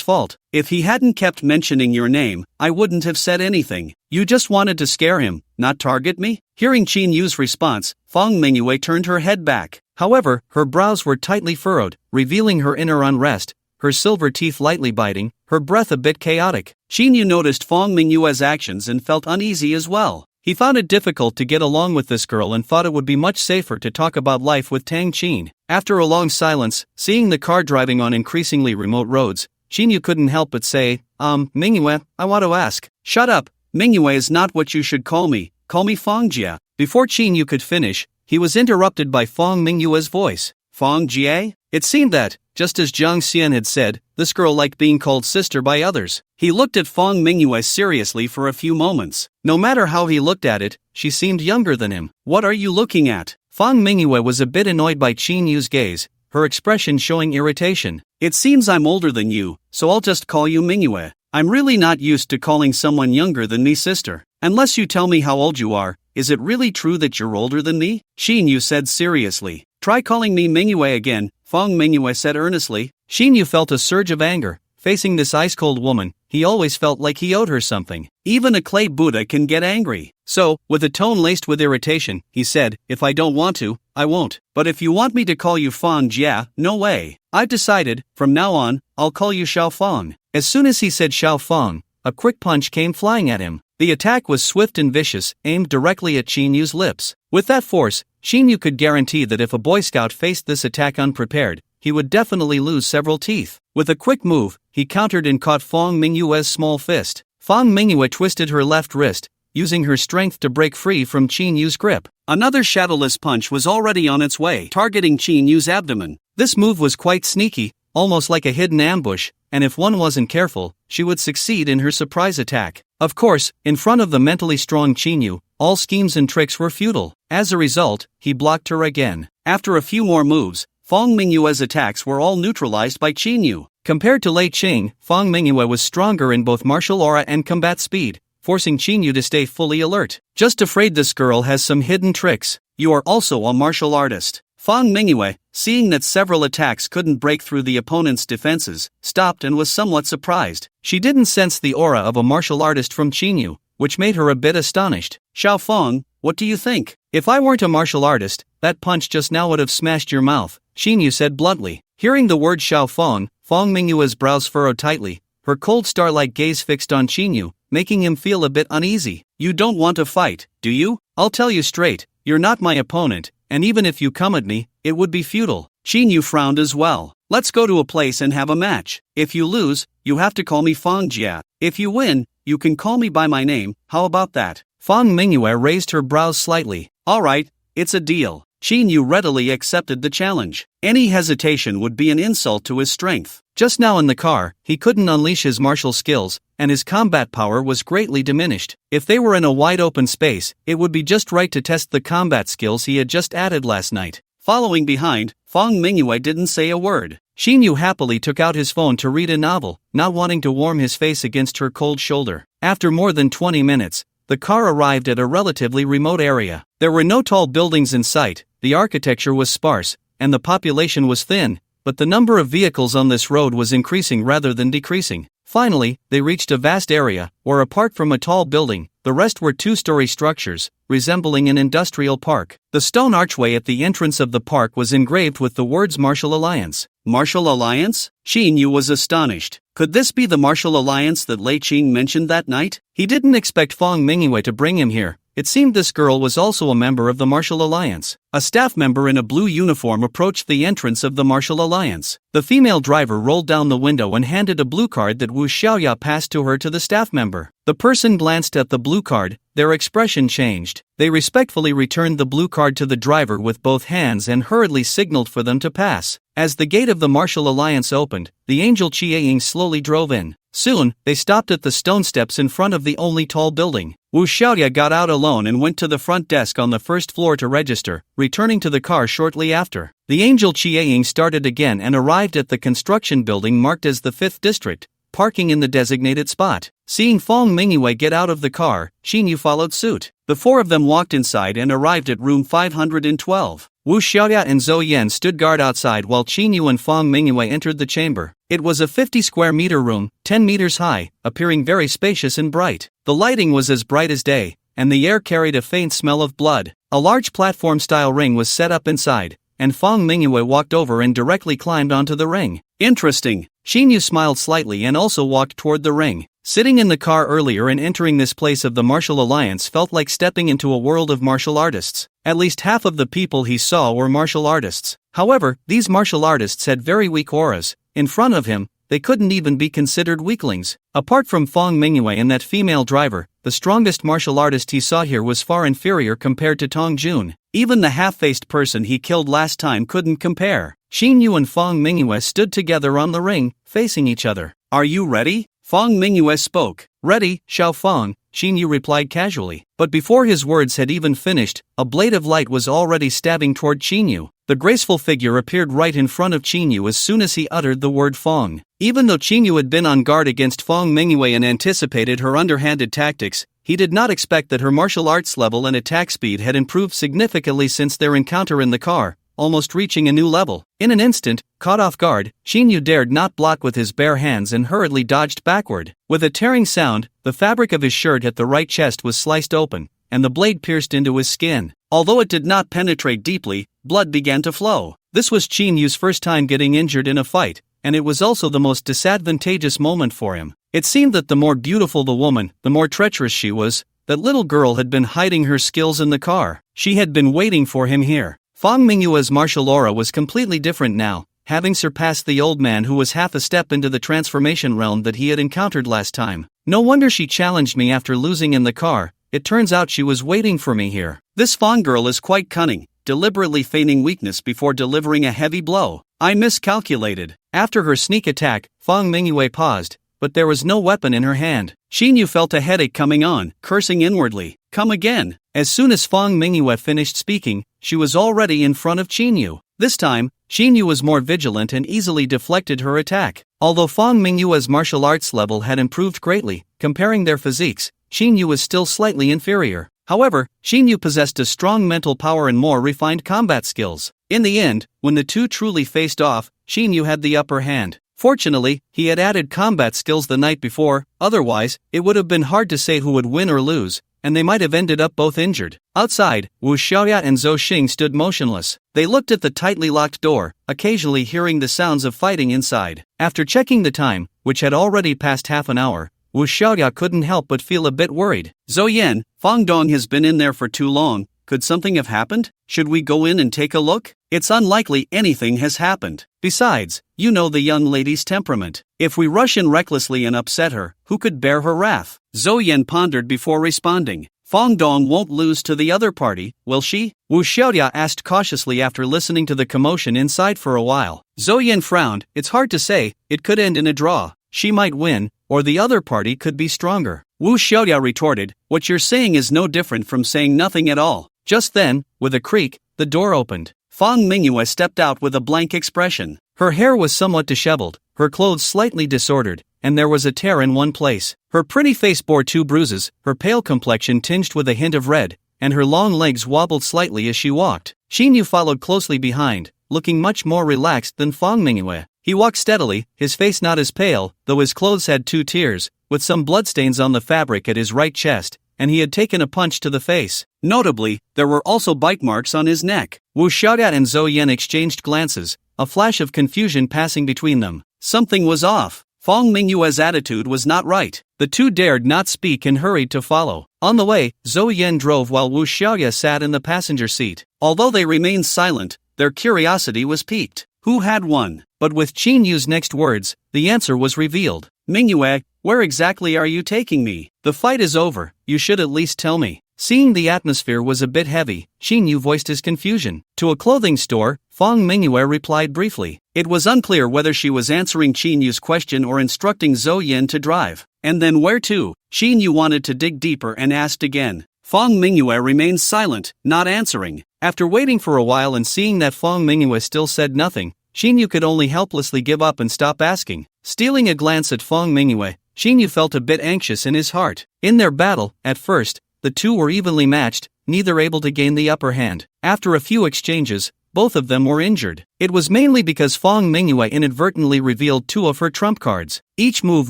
fault. If he hadn't kept mentioning your name, I wouldn't have said anything. You just wanted to scare him, not target me? Hearing Qin Yu's response, Fong Mingyue turned her head back. However, her brows were tightly furrowed, revealing her inner unrest, her silver teeth lightly biting, her breath a bit chaotic. Qin Yu noticed Fong Mingyue's actions and felt uneasy as well. He found it difficult to get along with this girl and thought it would be much safer to talk about life with Tang Qin. After a long silence, seeing the car driving on increasingly remote roads, Qin Yu couldn't help but say, Mingyue, I want to ask. Shut up, Mingyue is not what you should call me Fong Jie. Before Qin Yu could finish, he was interrupted by Fong Mingyue's voice. Fong Jie? It seemed that, just as Jiang Xian had said, this girl liked being called sister by others. He looked at Fong Mingyue seriously for a few moments. No matter how he looked at it, she seemed younger than him. What are you looking at? Fong Mingyue was a bit annoyed by Qin Yu's gaze, her expression showing irritation. It seems I'm older than you, so I'll just call you Mingyue. I'm really not used to calling someone younger than me sister. Unless you tell me how old you are, is it really true that you're older than me? Qin Yu said seriously. Try calling me Mingyue again, Fong Mingyue said earnestly. Qin Yu felt a surge of anger. Facing this ice-cold woman, he always felt like he owed her something. Even a clay Buddha can get angry. So, with a tone laced with irritation, he said, If I don't want to, I won't. But if you want me to call you Fong Jia, no way. I've decided, from now on, I'll call you Xiao Fong. As soon as he said Xiao Fong, a quick punch came flying at him. The attack was swift and vicious, aimed directly at Qin Yu's lips. With that force, Qin Yu could guarantee that if a Boy Scout faced this attack unprepared, he would definitely lose several teeth. With a quick move, he countered and caught Fong Mingyue's small fist. Fong Mingyue twisted her left wrist, using her strength to break free from Qin Yu's grip. Another shadowless punch was already on its way, targeting Qin Yu's abdomen. This move was quite sneaky, almost like a hidden ambush, and if one wasn't careful, she would succeed in her surprise attack. Of course, in front of the mentally strong Qin Yu, all schemes and tricks were futile. As a result, he blocked her again. After a few more moves, Fong Mingyue's attacks were all neutralized by Qin Yu. Compared to Lei Qing, Fong Mingyue was stronger in both martial aura and combat speed, forcing Qin Yu to stay fully alert. Just afraid this girl has some hidden tricks. You are also a martial artist. Fong Mingyue, seeing that several attacks couldn't break through the opponent's defenses, stopped and was somewhat surprised. She didn't sense the aura of a martial artist from Qin Yu, which made her a bit astonished. Xiao Fong, what do you think? If I weren't a martial artist, that punch just now would have smashed your mouth, Qin Yu said bluntly. Hearing the word Xiao Fong, Fong Mingyue's brows furrowed tightly, her cold star-like gaze fixed on Qin Yu, making him feel a bit uneasy. You don't want to fight, do you? I'll tell you straight, you're not my opponent, and even if you come at me, it would be futile. Qin Yu frowned as well. Let's go to a place and have a match. If you lose, you have to call me Fong Jia. If you win, you can call me by my name, how about that? Fong Mingyue raised her brows slightly. Alright, it's a deal. Qin Yu readily accepted the challenge. Any hesitation would be an insult to his strength. Just now in the car, he couldn't unleash his martial skills, and his combat power was greatly diminished. If they were in a wide open space, it would be just right to test the combat skills he had just added last night. Following behind, Fong Mingyue didn't say a word. Qin Yu happily took out his phone to read a novel, not wanting to warm his face against her cold shoulder. After more than 20 minutes, the car arrived at a relatively remote area. There were no tall buildings in sight, the architecture was sparse, and the population was thin, but the number of vehicles on this road was increasing rather than decreasing. Finally, they reached a vast area, where apart from a tall building, the rest were two-story structures, resembling an industrial park. The stone archway at the entrance of the park was engraved with the words Martial Alliance. Martial Alliance? Qin Yu was astonished. Could this be the Martial Alliance that Lei Qing mentioned that night? He didn't expect Fong Mingyue to bring him here. It seemed this girl was also a member of the Martial Alliance. A staff member in a blue uniform approached the entrance of the Martial Alliance. The female driver rolled down the window and handed a blue card that Wu Xiaoya passed to her to the staff member. The person glanced at the blue card, their expression changed. They respectfully returned the blue card to the driver with both hands and hurriedly signaled for them to pass. As the gate of the Martial Alliance opened, the angel Chieying slowly drove in. Soon, they stopped at the stone steps in front of the only tall building. Wu Xiaoya got out alone and went to the front desk on the first floor to register, returning to the car shortly after. The angel Chieying started again and arrived at the construction building marked as the 5th district, parking in the designated spot. Seeing Fong Mingyue get out of the car, Qin Yu followed suit. The four of them walked inside and arrived at room 512. Wu Xiaoya and Zhou Yan stood guard outside while Qin Yu and Fong Mingyue entered the chamber. It was a 50 square meter room, 10 meters high, appearing very spacious and bright. The lighting was as bright as day, and the air carried a faint smell of blood. A large platform-style ring was set up inside, and Fong Mingyue walked over and directly climbed onto the ring. Interesting. Qin Yu smiled slightly and also walked toward the ring. Sitting in the car earlier and entering this place of the Martial Alliance felt like stepping into a world of martial artists. At least half of the people he saw were martial artists. However, these martial artists had very weak auras. In front of him, they couldn't even be considered weaklings. Apart from Fong Mingyue and that female driver, the strongest martial artist he saw here was far inferior compared to Tong Jun. Even the half-faced person he killed last time couldn't compare. Qin Yu and Fong Mingyue stood together on the ring, facing each other. Are you ready? Fong Mingyue spoke. Ready, Xiao Fong, Qin Yu replied casually. But before his words had even finished, a blade of light was already stabbing toward Qin Yu. The graceful figure appeared right in front of Qin Yu as soon as he uttered the word Fong. Even though Qin Yu had been on guard against Fong Mingyue and anticipated her underhanded tactics, he did not expect that her martial arts level and attack speed had improved significantly since their encounter in the car, almost reaching a new level. In an instant, caught off guard, Qin Yu dared not block with his bare hands and hurriedly dodged backward. With a tearing sound, the fabric of his shirt at the right chest was sliced open, and the blade pierced into his skin. Although it did not penetrate deeply, blood began to flow. This was Qin Yu's first time getting injured in a fight, and it was also the most disadvantageous moment for him. It seemed that the more beautiful the woman, the more treacherous she was. That little girl had been hiding her skills in the car. She had been waiting for him here. Fong Mingyue's martial aura was completely different now, having surpassed the old man who was half a step into the transformation realm that he had encountered last time. No wonder she challenged me after losing in the car. It turns out she was waiting for me here. This Fong girl is quite cunning, deliberately feigning weakness before delivering a heavy blow. I miscalculated. After her sneak attack, Fong Mingyue paused, but there was no weapon in her hand. Xinyu felt a headache coming on, cursing inwardly. Come again. As soon as Fong Mingyue finished speaking, she was already in front of Xinyu. This time, Xinyu was more vigilant and easily deflected her attack. Although Fong Mingyue's martial arts level had improved greatly, comparing their physiques, Xinyu was still slightly inferior. However, Xinyu possessed a strong mental power and more refined combat skills. In the end, when the two truly faced off, Xinyu had the upper hand. Fortunately, he had added combat skills the night before, otherwise, it would have been hard to say who would win or lose, and they might have ended up both injured. Outside, Wu Xiaoya and Zhou Xing stood motionless. They looked at the tightly locked door, occasionally hearing the sounds of fighting inside. After checking the time, which had already passed half an hour, Wu Xiaoya couldn't help but feel a bit worried. Zhou Yan, Fong Dong has been in there for too long. Could something have happened? Should we go in and take a look? It's unlikely anything has happened. Besides, you know the young lady's temperament. If we rush in recklessly and upset her, who could bear her wrath? Zhou Yan pondered before responding. Fong Dong won't lose to the other party, will she? Wu Xiaoya asked cautiously after listening to the commotion inside for a while. Zhou Yan frowned. It's hard to say, it could end in a draw. She might win, or the other party could be stronger. Wu Xiaoya retorted, what you're saying is no different from saying nothing at all. Just then, with a creak, the door opened. Fong Mingyue stepped out with a blank expression. Her hair was somewhat disheveled, her clothes slightly disordered, and there was a tear in one place. Her pretty face bore 2 bruises, her pale complexion tinged with a hint of red, and her long legs wobbled slightly as she walked. Xinyu followed closely behind, looking much more relaxed than Fong Mingyue. He walked steadily, his face not as pale, though his clothes had 2 tears, with some bloodstains on the fabric at his right chest, and he had taken a punch to the face. Notably, there were also bite marks on his neck. Wu Xiaoya and Zhou Yan exchanged glances, a flash of confusion passing between them. Something was off. Fong Mingyue's attitude was not right. The two dared not speak and hurried to follow. On the way, Zhou Yan drove while Wu Xiaoya sat in the passenger seat. Although they remained silent, their curiosity was piqued. Who had won? But with Qin Yu's next words, the answer was revealed. Mingyue, where exactly are you taking me? The fight is over, you should at least tell me. Seeing the atmosphere was a bit heavy, Qin Yu voiced his confusion. To a clothing store, Fong Mingyue replied briefly. It was unclear whether she was answering Qin Yu's question or instructing Zhou Yan to drive. And then where to? Qin Yu wanted to dig deeper and asked again. Fong Mingyue remained silent, not answering. After waiting for a while and seeing that Fong Mingyue still said nothing, Qin Yu could only helplessly give up and stop asking. Stealing a glance at Fong Mingyue, Qin Yu felt a bit anxious in his heart. In their battle, at first, the two were evenly matched, neither able to gain the upper hand. After a few exchanges, both of them were injured. It was mainly because Fong Mingyue inadvertently revealed 2 of her trump cards. Each move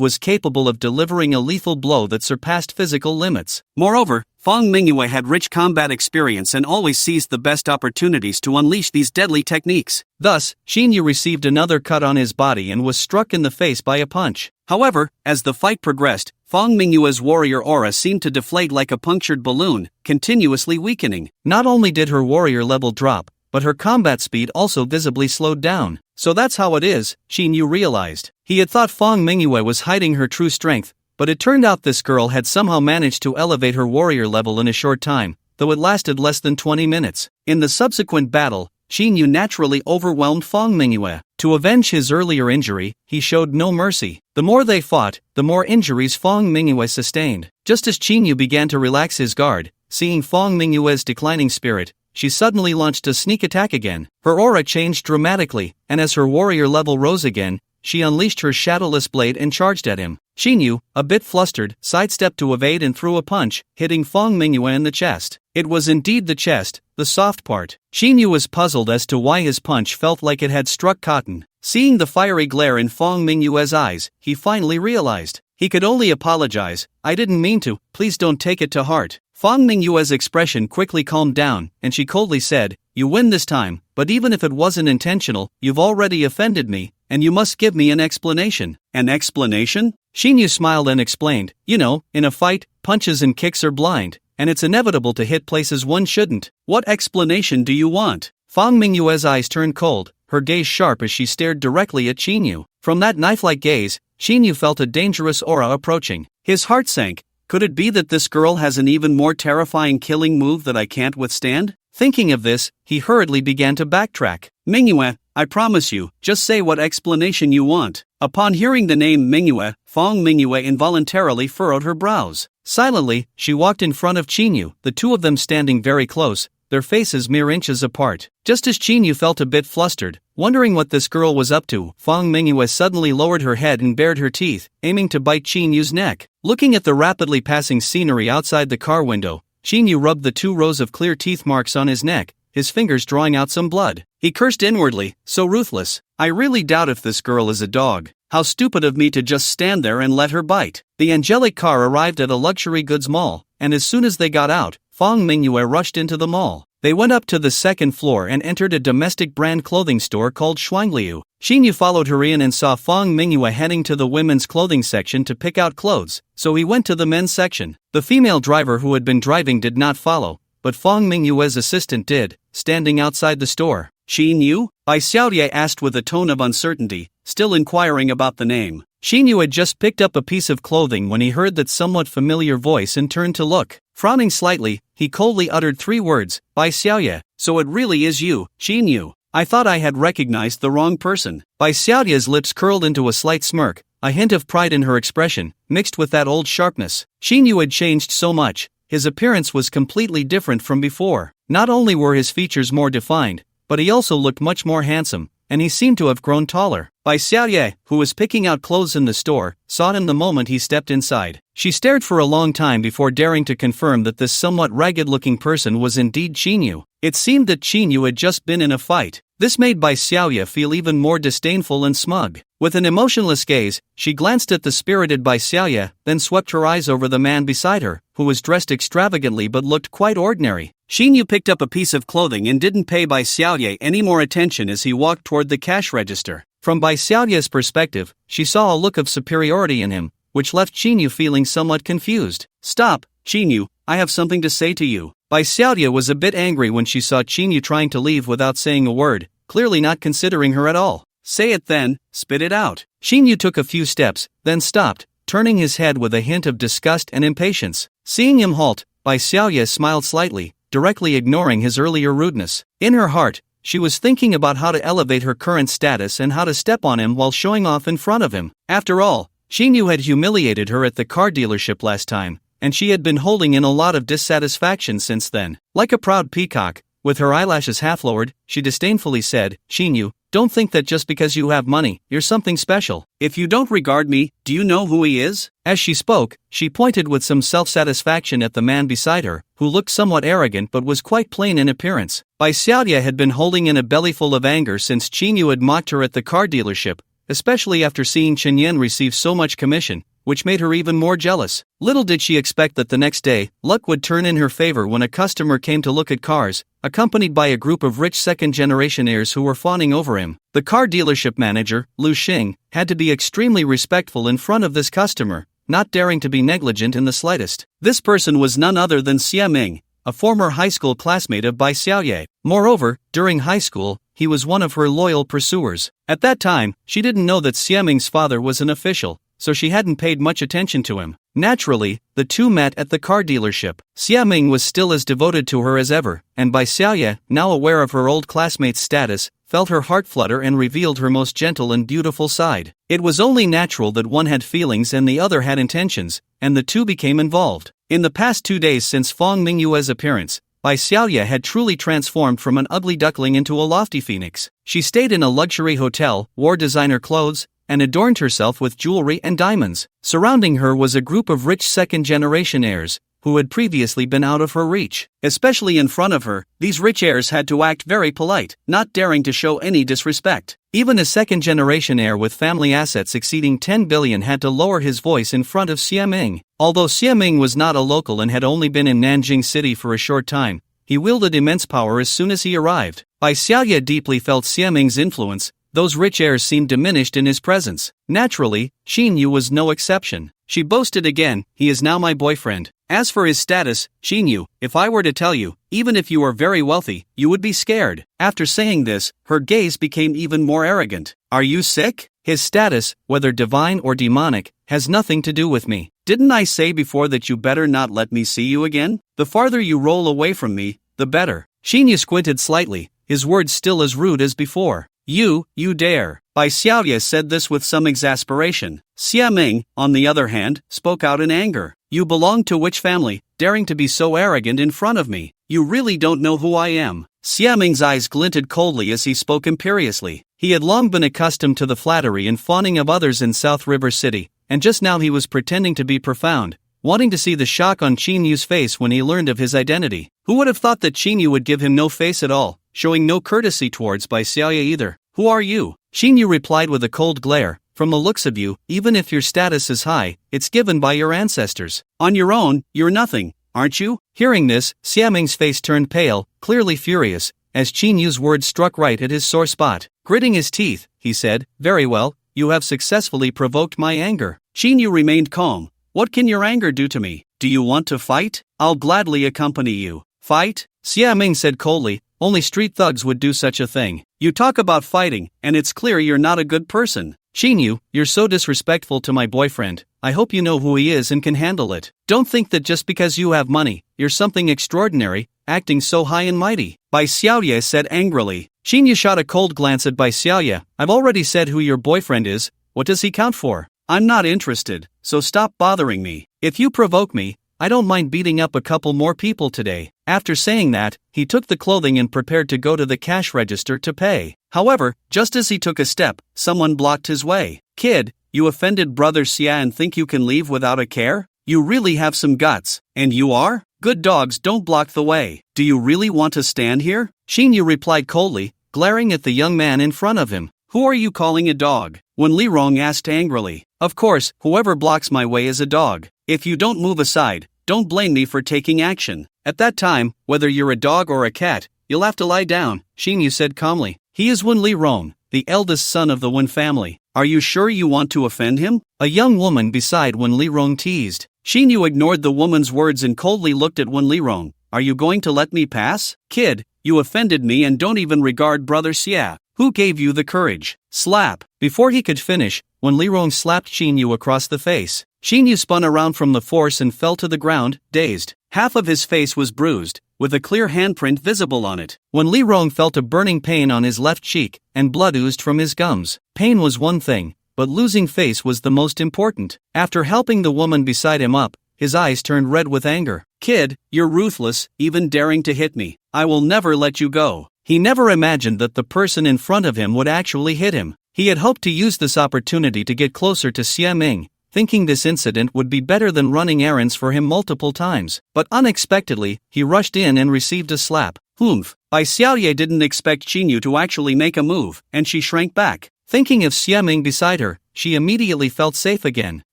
was capable of delivering a lethal blow that surpassed physical limits. Moreover, Fong Mingyue had rich combat experience and always seized the best opportunities to unleash these deadly techniques. Thus, Qin Yu received another cut on his body and was struck in the face by a punch. However, as the fight progressed, Fong Mingyue's warrior aura seemed to deflate like a punctured balloon, continuously weakening. Not only did her warrior level drop, but her combat speed also visibly slowed down. So that's how it is, Qin Yu realized. He had thought Fong Mingyue was hiding her true strength, but it turned out this girl had somehow managed to elevate her warrior level in a short time, though it lasted less than 20 minutes. In the subsequent battle, Qin Yu naturally overwhelmed Fong Mingyue. To avenge his earlier injury, he showed no mercy. The more they fought, the more injuries Fong Mingyue sustained. Just as Qin Yu began to relax his guard, seeing Fong Mingyue's declining spirit, she suddenly launched a sneak attack again. Her aura changed dramatically, and as her warrior level rose again, she unleashed her shadowless blade and charged at him. Qin Yu, a bit flustered, sidestepped to evade and threw a punch, hitting Fong Mingyue in the chest. It was indeed the chest, the soft part. Qin Yu was puzzled as to why his punch felt like it had struck cotton. Seeing the fiery glare in Fong Mingyue's eyes, he finally realized. He could only apologize. I didn't mean to, please don't take it to heart. Fong Mingyue's expression quickly calmed down, and she coldly said, you win this time, but even if it wasn't intentional, you've already offended me, and you must give me an explanation. An explanation? Qin Yu smiled and explained, you know, in a fight, punches and kicks are blind, and it's inevitable to hit places one shouldn't. What explanation do you want? Fong Mingyue's eyes turned cold, her gaze sharp as she stared directly at Chinyu. From that knife-like gaze, Chinyu felt a dangerous aura approaching. His heart sank. Could it be that this girl has an even more terrifying killing move that I can't withstand? Thinking of this, he hurriedly began to backtrack. Mingyue, I promise you, just say what explanation you want. Upon hearing the name Mingyue, Fong Mingyue involuntarily furrowed her brows. Silently, she walked in front of Chinyu, the two of them standing very close, their faces mere inches apart. Just as Chinyu felt a bit flustered, wondering what this girl was up to, Fong Mingyue suddenly lowered her head and bared her teeth, aiming to bite Chinyu's neck. Looking at the rapidly passing scenery outside the car window, Chinyu rubbed the 2 rows of clear teeth marks on his neck, his fingers drawing out some blood. He cursed inwardly, so ruthless. I really doubt if this girl is a dog. How stupid of me to just stand there and let her bite. The angelic car arrived at a luxury goods mall, and as soon as they got out, Fong Mingyue rushed into the mall. They went up to the 2nd floor and entered a domestic brand clothing store called Shuangliu. Chinyu followed her in and saw Fong Mingyue heading to the women's clothing section to pick out clothes, so he went to the men's section. The female driver who had been driving did not follow, but Fong Mingyue's assistant did, standing outside the store. Chinyu? Bai Xiaoye asked with a tone of uncertainty, still inquiring about the name. Chinyu had just picked up a piece of clothing when he heard that somewhat familiar voice and turned to look. Frowning slightly, he coldly uttered 3 words, Bai Xiaoye, so it really is you, Chinyu. I thought I had recognized the wrong person. Bai Xiaoye's lips curled into a slight smirk, a hint of pride in her expression, mixed with that old sharpness. Chinyu had changed so much, his appearance was completely different from before. Not only were his features more defined, but he also looked much more handsome, and he seemed to have grown taller. Bai Xiaoye, who was picking out clothes in the store, saw him the moment he stepped inside. She stared for a long time before daring to confirm that this somewhat ragged-looking person was indeed Chinyu. It seemed that Chinyu had just been in a fight. This made Bai Xiaoye feel even more disdainful and smug. With an emotionless gaze, she glanced at the spirited Bai Xiaoye, then swept her eyes over the man beside her, who was dressed extravagantly but looked quite ordinary. Chinyu picked up a piece of clothing and didn't pay Bai Xiaoye any more attention as he walked toward the cash register. From Bai Xiaoye's perspective, she saw a look of superiority in him, which left Chinyu feeling somewhat confused. Stop, Chinyu, I have something to say to you. Bai Xiaoye was a bit angry when she saw Chinyu trying to leave without saying a word, clearly not considering her at all. Say it then, spit it out. Chinyu took a few steps, then stopped, turning his head with a hint of disgust and impatience. Seeing him halt, Bai Xiaoye smiled slightly, directly ignoring his earlier rudeness. In her heart, she was thinking about how to elevate her current status and how to step on him while showing off in front of him. After all, Chinyu had humiliated her at the car dealership last time, and she had been holding in a lot of dissatisfaction since then. Like a proud peacock, with her eyelashes half lowered, she disdainfully said, Chinyu, don't think that just because you have money, you're something special. If you don't regard me, do you know who he is? As she spoke, she pointed with some self-satisfaction at the man beside her, who looked somewhat arrogant but was quite plain in appearance. Bai Xiaoye had been holding in a bellyful of anger since Chinyu had mocked her at the car dealership, especially after seeing Chen Yan receive so much commission, which made her even more jealous. Little did she expect that the next day, luck would turn in her favor when a customer came to look at cars, accompanied by a group of rich second-generation heirs who were fawning over him. The car dealership manager, Lu Xing, had to be extremely respectful in front of this customer, not daring to be negligent in the slightest. This person was none other than Xie Ming, a former high school classmate of Bai Xiaoye. Moreover, during high school, he was one of her loyal pursuers. At that time, she didn't know that Xie Ming's father was an official, so she hadn't paid much attention to him. Naturally, the two met at the car dealership. Xie Ming was still as devoted to her as ever, and Bai Xiaoye, now aware of her old classmate's status, felt her heart flutter and revealed her most gentle and beautiful side. It was only natural that one had feelings and the other had intentions, and the two became involved. In the past 2 days since Fong Mingyue's appearance, Bai Xiaoye had truly transformed from an ugly duckling into a lofty phoenix. She stayed in a luxury hotel, wore designer clothes, and adorned herself with jewelry and diamonds. Surrounding her was a group of rich second-generation heirs, who had previously been out of her reach. Especially in front of her, these rich heirs had to act very polite, not daring to show any disrespect. Even a second-generation heir with family assets exceeding 10 billion had to lower his voice in front of Xie Ming. Although Xie Ming was not a local and had only been in Nanjing City for a short time, he wielded immense power as soon as he arrived. Bai Xiaoye deeply felt Xie Ming's influence, those rich airs seemed diminished in his presence. Naturally, Xinyu was no exception. She boasted again, he is now my boyfriend. As for his status, Xinyu, if I were to tell you, even if you are very wealthy, you would be scared. After saying this, her gaze became even more arrogant. Are you sick? His status, whether divine or demonic, has nothing to do with me. Didn't I say before that you better not let me see you again? The farther you roll away from me, the better. Xinyu squinted slightly, his words still as rude as before. You dare. Bai Xiaoye said this with some exasperation. Xia Ming, on the other hand, spoke out in anger. You belong to which family, daring to be so arrogant in front of me? You really don't know who I am. Xia Ming's eyes glinted coldly as he spoke imperiously. He had long been accustomed to the flattery and fawning of others in South River City, and just now he was pretending to be profound, wanting to see the shock on Qinyu's face when he learned of his identity. Who would have thought that Qinyu would give him no face at all, showing no courtesy towards Bai Xiaoye either? Who are you? Xinyu replied with a cold glare. From the looks of you, even if your status is high, it's given by your ancestors. On your own, you're nothing, aren't you? Hearing this, Xiaming's face turned pale, clearly furious, as Qinyu's words struck right at his sore spot. Gritting his teeth, he said, very well, you have successfully provoked my anger. Qinyu remained calm. What can your anger do to me? Do you want to fight? I'll gladly accompany you. Fight? Xiaming said coldly, only street thugs would do such a thing. You talk about fighting, and it's clear you're not a good person. Xinyu, you're so disrespectful to my boyfriend. I hope you know who he is and can handle it. Don't think that just because you have money, you're something extraordinary, acting so high and mighty. Bai Xiaoye said angrily. Xinyu shot a cold glance at Bai Xiaoye. I've already said who your boyfriend is. What does he count for? I'm not interested, so stop bothering me. If you provoke me, I don't mind beating up a couple more people today. After saying that, he took the clothing and prepared to go to the cash register to pay. However, just as he took a step, someone blocked his way. Kid, you offended Brother Xia and think you can leave without a care? You really have some guts. And you are? Good dogs don't block the way. Do you really want to stand here? Xinyu replied coldly, glaring at the young man in front of him. Who are you calling a dog? Wen Lirong asked angrily. Of course, whoever blocks my way is a dog. If you don't move aside, don't blame me for taking action. At that time, whether you're a dog or a cat, you'll have to lie down, Xinyu said calmly. He is Wen Lirong, the eldest son of the Wen family. Are you sure you want to offend him? A young woman beside Wen Lirong teased. Xinyu ignored the woman's words and coldly looked at Wen Lirong. Are you going to let me pass? Kid, you offended me and don't even regard Brother Xia. Who gave you the courage? Slap. Before he could finish, Wen Lirong slapped Xinyu across the face. Xinyu spun around from the force and fell to the ground, dazed. Half of his face was bruised, with a clear handprint visible on it. Wen Lirong felt a burning pain on his left cheek, and blood oozed from his gums. Pain was one thing, but losing face was the most important. After helping the woman beside him up, his eyes turned red with anger. Kid, you're ruthless, even daring to hit me. I will never let you go. He never imagined that the person in front of him would actually hit him. He had hoped to use this opportunity to get closer to Xia Ming, thinking this incident would be better than running errands for him multiple times. But unexpectedly, he rushed in and received a slap. Humph. Bai Xiaoye didn't expect Qinyu to actually make a move, and she shrank back. Thinking of Xia Ming beside her, she immediately felt safe again.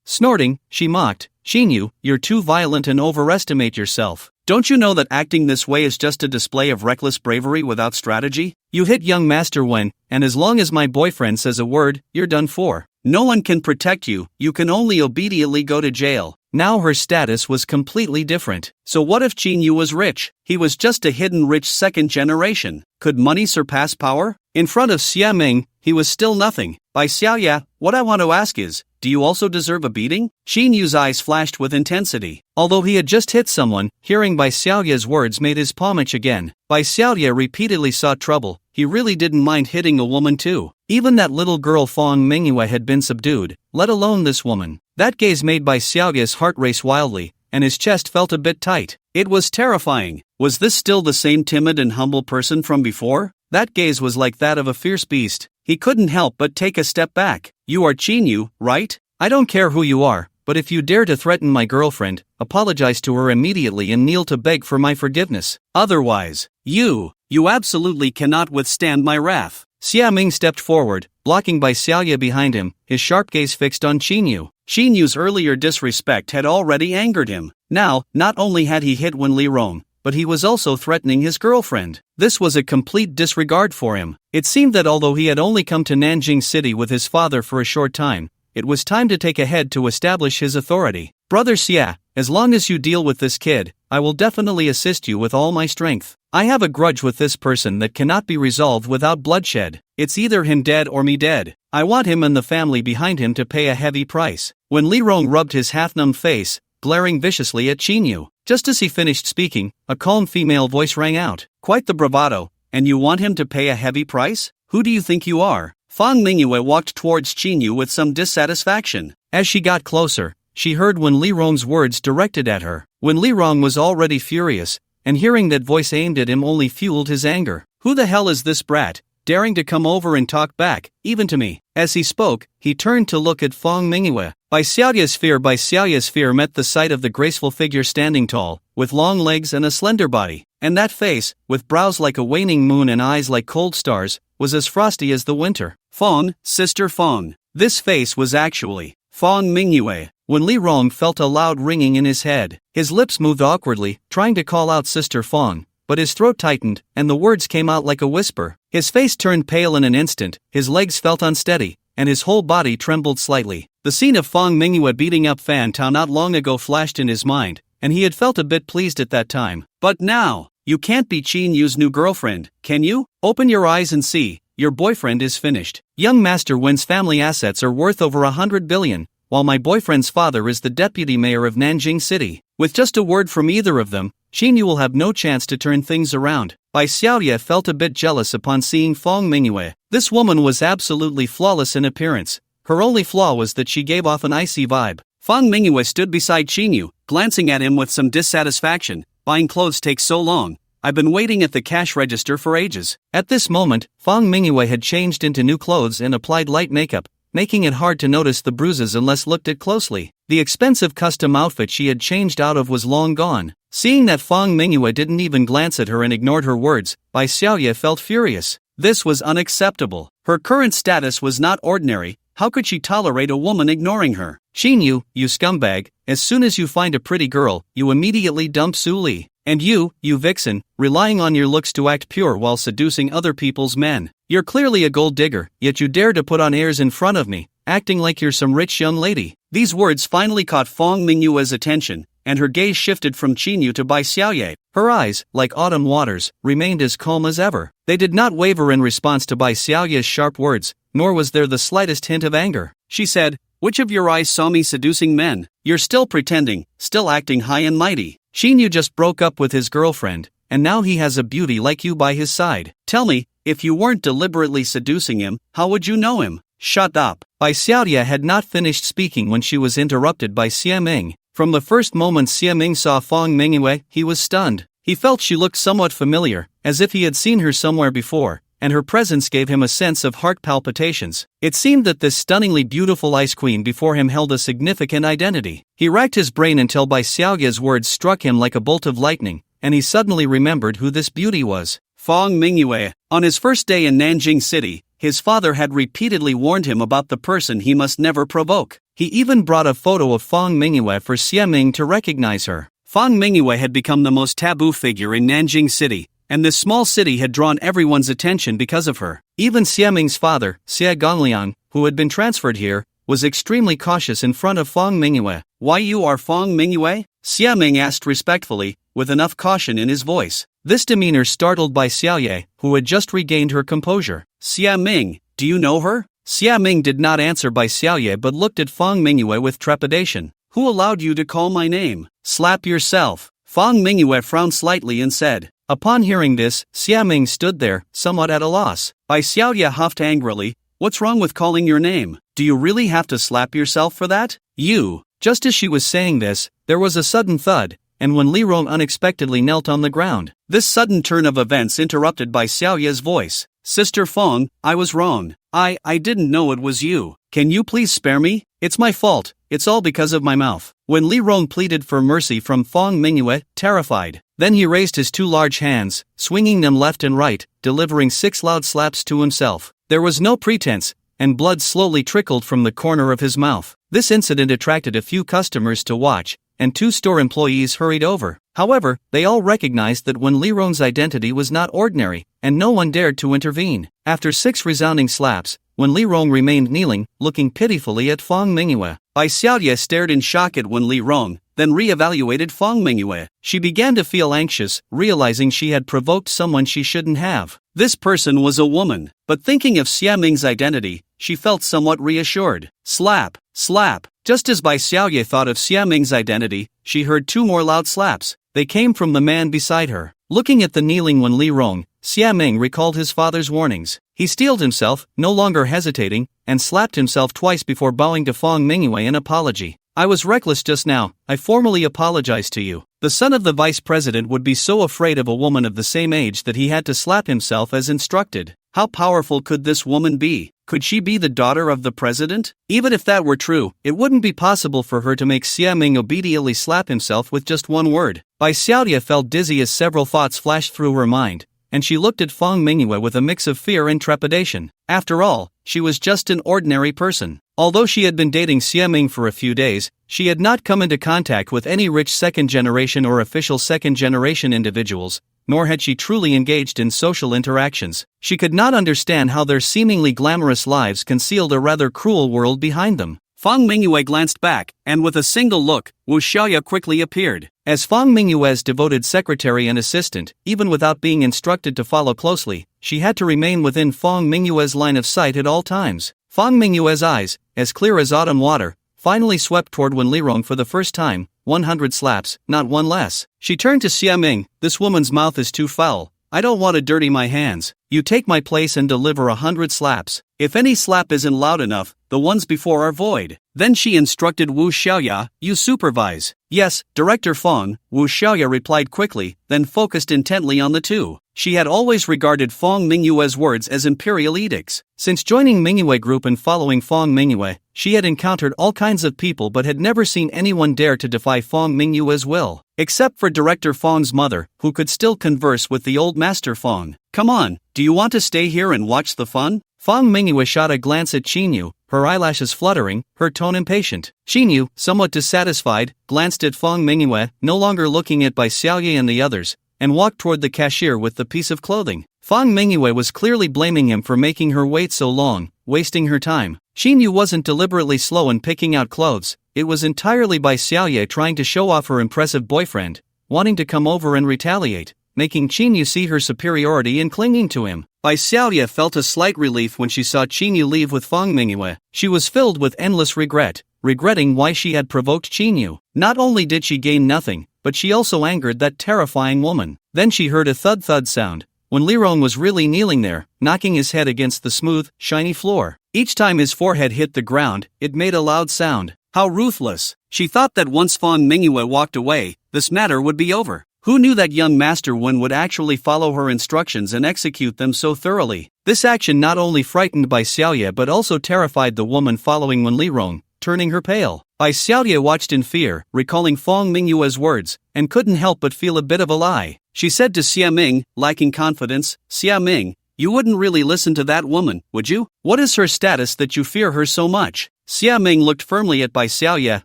Snorting, she mocked, Qinyu, you're too violent and overestimate yourself. Don't you know that acting this way is just a display of reckless bravery without strategy? You hit young Master Wen, and as long as my boyfriend says a word, you're done for. No one can protect you, you can only obediently go to jail. Now her status was completely different. So what if Qinyu was rich? He was just a hidden rich second generation. Could money surpass power? In front of Xia Ming, he was still nothing. Bai Xiaoye, what I want to ask is, do you also deserve a beating? Qinyu's eyes flashed with intensity. Although he had just hit someone, hearing Bai Xiaoye's words made his palm itch again. Bai Xiaoye repeatedly sought trouble. He really didn't mind hitting a woman too. Even that little girl Fang Mingyue had been subdued, let alone this woman. That gaze made Bai Xiaoye's heart race wildly, and his chest felt a bit tight. It was terrifying. Was this still the same timid and humble person from before? That gaze was like that of a fierce beast. He couldn't help but take a step back. You are Qinyu, right? I don't care who you are, but if you dare to threaten my girlfriend, apologize to her immediately and kneel to beg for my forgiveness. Otherwise, you absolutely cannot withstand my wrath. Xia Ming stepped forward, blocking Bai Xiaoye behind him, his sharp gaze fixed on Qinyu. Qinyu's earlier disrespect had already angered him. Now, not only had he hit Wen Lirong, but he was also threatening his girlfriend. This was a complete disregard for him. It seemed that although he had only come to Nanjing City with his father for a short time, it was time to take ahead to establish his authority. Brother Xia, as long as you deal with this kid, I will definitely assist you with all my strength. I have a grudge with this person that cannot be resolved without bloodshed. It's either him dead or me dead. I want him and the family behind him to pay a heavy price. When Li Rong rubbed his half-numbed face, glaring viciously at Qinyu. Just as he finished speaking, a calm female voice rang out. Quite the bravado, and you want him to pay a heavy price? Who do you think you are? Fang Mingyue walked towards Qinyu with some dissatisfaction. As she got closer, she heard when Li Rong's words directed at her. When Li Rong was already furious, and hearing that voice aimed at him only fueled his anger. Who the hell is this brat, daring to come over and talk back, even to me? As he spoke, he turned to look at Fang Mingyue. Bai Xiaoya's fear met the sight of the graceful figure standing tall, with long legs and a slender body. And that face, with brows like a waning moon and eyes like cold stars, was as frosty as the winter. Fang, Sister Fang. This face was actually Fang Mingyue. When Li Rong felt a loud ringing in his head, his lips moved awkwardly, trying to call out Sister Fang, but his throat tightened, and the words came out like a whisper. His face turned pale in an instant, his legs felt unsteady, and his whole body trembled slightly. The scene of Fang Mingyue beating up Fan Tao not long ago flashed in his mind, and he had felt a bit pleased at that time. But now, you can't be Qin Yu's new girlfriend, can you? Open your eyes and see, your boyfriend is finished. Young Master Wen's family assets are worth over 100 billion, while my boyfriend's father is the deputy mayor of Nanjing City. With just a word from either of them, Qin Yu will have no chance to turn things around. Bai Xiaoya felt a bit jealous upon seeing Fang Mingyue. This woman was absolutely flawless in appearance. Her only flaw was that she gave off an icy vibe. Fang Mingyue stood beside Qin Yu, glancing at him with some dissatisfaction. Buying clothes takes so long. I've been waiting at the cash register for ages. At this moment, Fang Mingyue had changed into new clothes and applied light makeup, making it hard to notice the bruises unless looked at closely. The expensive custom outfit she had changed out of was long gone. Seeing that Fang Mingyue didn't even glance at her and ignored her words, Bai Xiaoya felt furious. This was unacceptable. Her current status was not ordinary. How could she tolerate a woman ignoring her? Qin Yu, you scumbag, as soon as you find a pretty girl, you immediately dump Su Li. And you vixen, relying on your looks to act pure while seducing other people's men. You're clearly a gold digger, yet you dare to put on airs in front of me, acting like you're some rich young lady. These words finally caught Fang Mingyue's attention, and her gaze shifted from Qin Yu to Bai Xiaoye. Her eyes, like autumn waters, remained as calm as ever. They did not waver in response to Bai Xiaoye's sharp words, nor was there the slightest hint of anger. She said, "Which of your eyes saw me seducing men? You're still pretending, still acting high and mighty. Qin Yu just broke up with his girlfriend, and now he has a beauty like you by his side. Tell me, if you weren't deliberately seducing him, how would you know him?" Shut up. Bai Xiaoya had not finished speaking when she was interrupted by Xia Ming. From the first moment Xia Ming saw Fang Mingyue, he was stunned. He felt she looked somewhat familiar, as if he had seen her somewhere before, and her presence gave him a sense of heart palpitations. It seemed that this stunningly beautiful ice queen before him held a significant identity. He racked his brain until Bai Xiaoya's words struck him like a bolt of lightning, and he suddenly remembered who this beauty was. Fang Mingyue. On his first day in Nanjing City, his father had repeatedly warned him about the person he must never provoke. He even brought a photo of Fang Mingyue for Xia Ming to recognize her. Fang Mingyue had become the most taboo figure in Nanjing City, and this small city had drawn everyone's attention because of her. Even Xia Ming's father, Xia Gongliang, who had been transferred here, was extremely cautious in front of Fang Mingyue. "Why you are Fang Mingyue?" Xia Ming asked respectfully, with enough caution in his voice. This demeanor startled Bai Xiaoye, who had just regained her composure. "Xia Ming, do you know her?" Xia Ming did not answer Bai Xiaoye but looked at Fang Mingyue with trepidation. "Who allowed you to call my name?" "Slap yourself." Fang Mingyue frowned slightly and said. Upon hearing this, Xia Ming stood there, somewhat at a loss. Bai Xiaoye huffed angrily. "What's wrong with calling your name? Do you really have to slap yourself for that? You." Just as she was saying this, there was a sudden thud, and when Li Rong unexpectedly knelt on the ground. This sudden turn of events interrupted Bai Xiaoye's voice. "Sister Fang, I was wrong. I didn't know it was you. Can you please spare me? It's my fault. It's all because of my mouth." When Li Rong pleaded for mercy from Fang Mingyue, terrified, then he raised his two large hands, swinging them left and right, delivering 6 loud slaps to himself. There was no pretense, and blood slowly trickled from the corner of his mouth. This incident attracted a few customers to watch, and 2 store employees hurried over. However, they all recognized that when Li Rong's identity was not ordinary, and no one dared to intervene. After 6 resounding slaps, when Li Rong remained kneeling, looking pitifully at Fang Mingyue, Bai Xiaoye stared in shock at when Li Rong, then re-evaluated Fang Mingyue. She began to feel anxious, realizing she had provoked someone she shouldn't have. This person was a woman, but thinking of Xia Ming's identity, she felt somewhat reassured. Slap, slap. Just as Bai Xiaoye thought of Xia Ming's identity, she heard 2 more loud slaps. They came from the man beside her. Looking at the kneeling Wen Li Rong, Xia Ming recalled his father's warnings. He steeled himself, no longer hesitating, and slapped himself twice before bowing to Fang Mingyue in apology. I was reckless just now, I formally apologize to you. The son of the vice president would be so afraid of a woman of the same age that he had to slap himself as instructed. How powerful could this woman be? Could she be the daughter of the president? Even if that were true, it wouldn't be possible for her to make Xia Ming obediently slap himself with just one word. Bai Xiaoye felt dizzy as several thoughts flashed through her mind, and she looked at Fang Mingyue with a mix of fear and trepidation. After all, she was just an ordinary person. Although she had been dating Xia Ming for a few days, she had not come into contact with any rich second-generation or official second-generation individuals, nor had she truly engaged in social interactions. She could not understand how their seemingly glamorous lives concealed a rather cruel world behind them. Fang Mingyue glanced back, and with a single look, Wu Xiaoya quickly appeared. As Fang Mingyue's devoted secretary and assistant, even without being instructed to follow closely, she had to remain within Fang Mingyue's line of sight at all times. Fang Mingyue's eyes, as clear as autumn water, finally swept toward Wen Lirong for the first time. 100 slaps, not one less. She turned to Xia Ming. This woman's mouth is too foul. I don't want to dirty my hands. You take my place and deliver 100 slaps. If any slap isn't loud enough, the ones before are void. Then she instructed Wu Xiaoya, you supervise. Yes, Director Fang, Wu Xiaoya replied quickly, then focused intently on the 2. She had always regarded Fang Mingyue's words as imperial edicts. Since joining Mingyue Group and following Fang Mingyue, she had encountered all kinds of people but had never seen anyone dare to defy Fang Mingyue's will. Except for Director Fang's mother, who could still converse with the old master Fang. Come on, do you want to stay here and watch the fun? Fang Mingyue shot a glance at Qinyu, her eyelashes fluttering, her tone impatient. Qinyu, somewhat dissatisfied, glanced at Fang Mingyue, no longer looking at Bai Xiaoye and the others, and walked toward the cashier with the piece of clothing. Fang Mingyue was clearly blaming him for making her wait so long, wasting her time. Qinyu wasn't deliberately slow in picking out clothes, it was entirely Bai Xiaoye trying to show off her impressive boyfriend, wanting to come over and retaliate, making Qinyu see her superiority in clinging to him. Bai Xiaoye felt a slight relief when she saw Qinyu leave with Fang Mingyue. She was filled with endless regret, regretting why she had provoked Qinyu. Not only did she gain nothing, but she also angered that terrifying woman. Then she heard a thud-thud sound, when Lirong was really kneeling there, knocking his head against the smooth, shiny floor. Each time his forehead hit the ground, it made a loud sound. How ruthless! She thought that once Fang Mingyue walked away, this matter would be over. Who knew that young Master Wen would actually follow her instructions and execute them so thoroughly? This action not only frightened Bai Xiaoye but also terrified the woman following Wen Lirong, turning her pale. Bai Xiaoye watched in fear, recalling Fang Mingyue's words, and couldn't help but feel a bit of a lie. She said to Xia Ming, lacking confidence, Xia Ming, you wouldn't really listen to that woman, would you? What is her status that you fear her so much? Xia Ming looked firmly at Bai Xiaoye.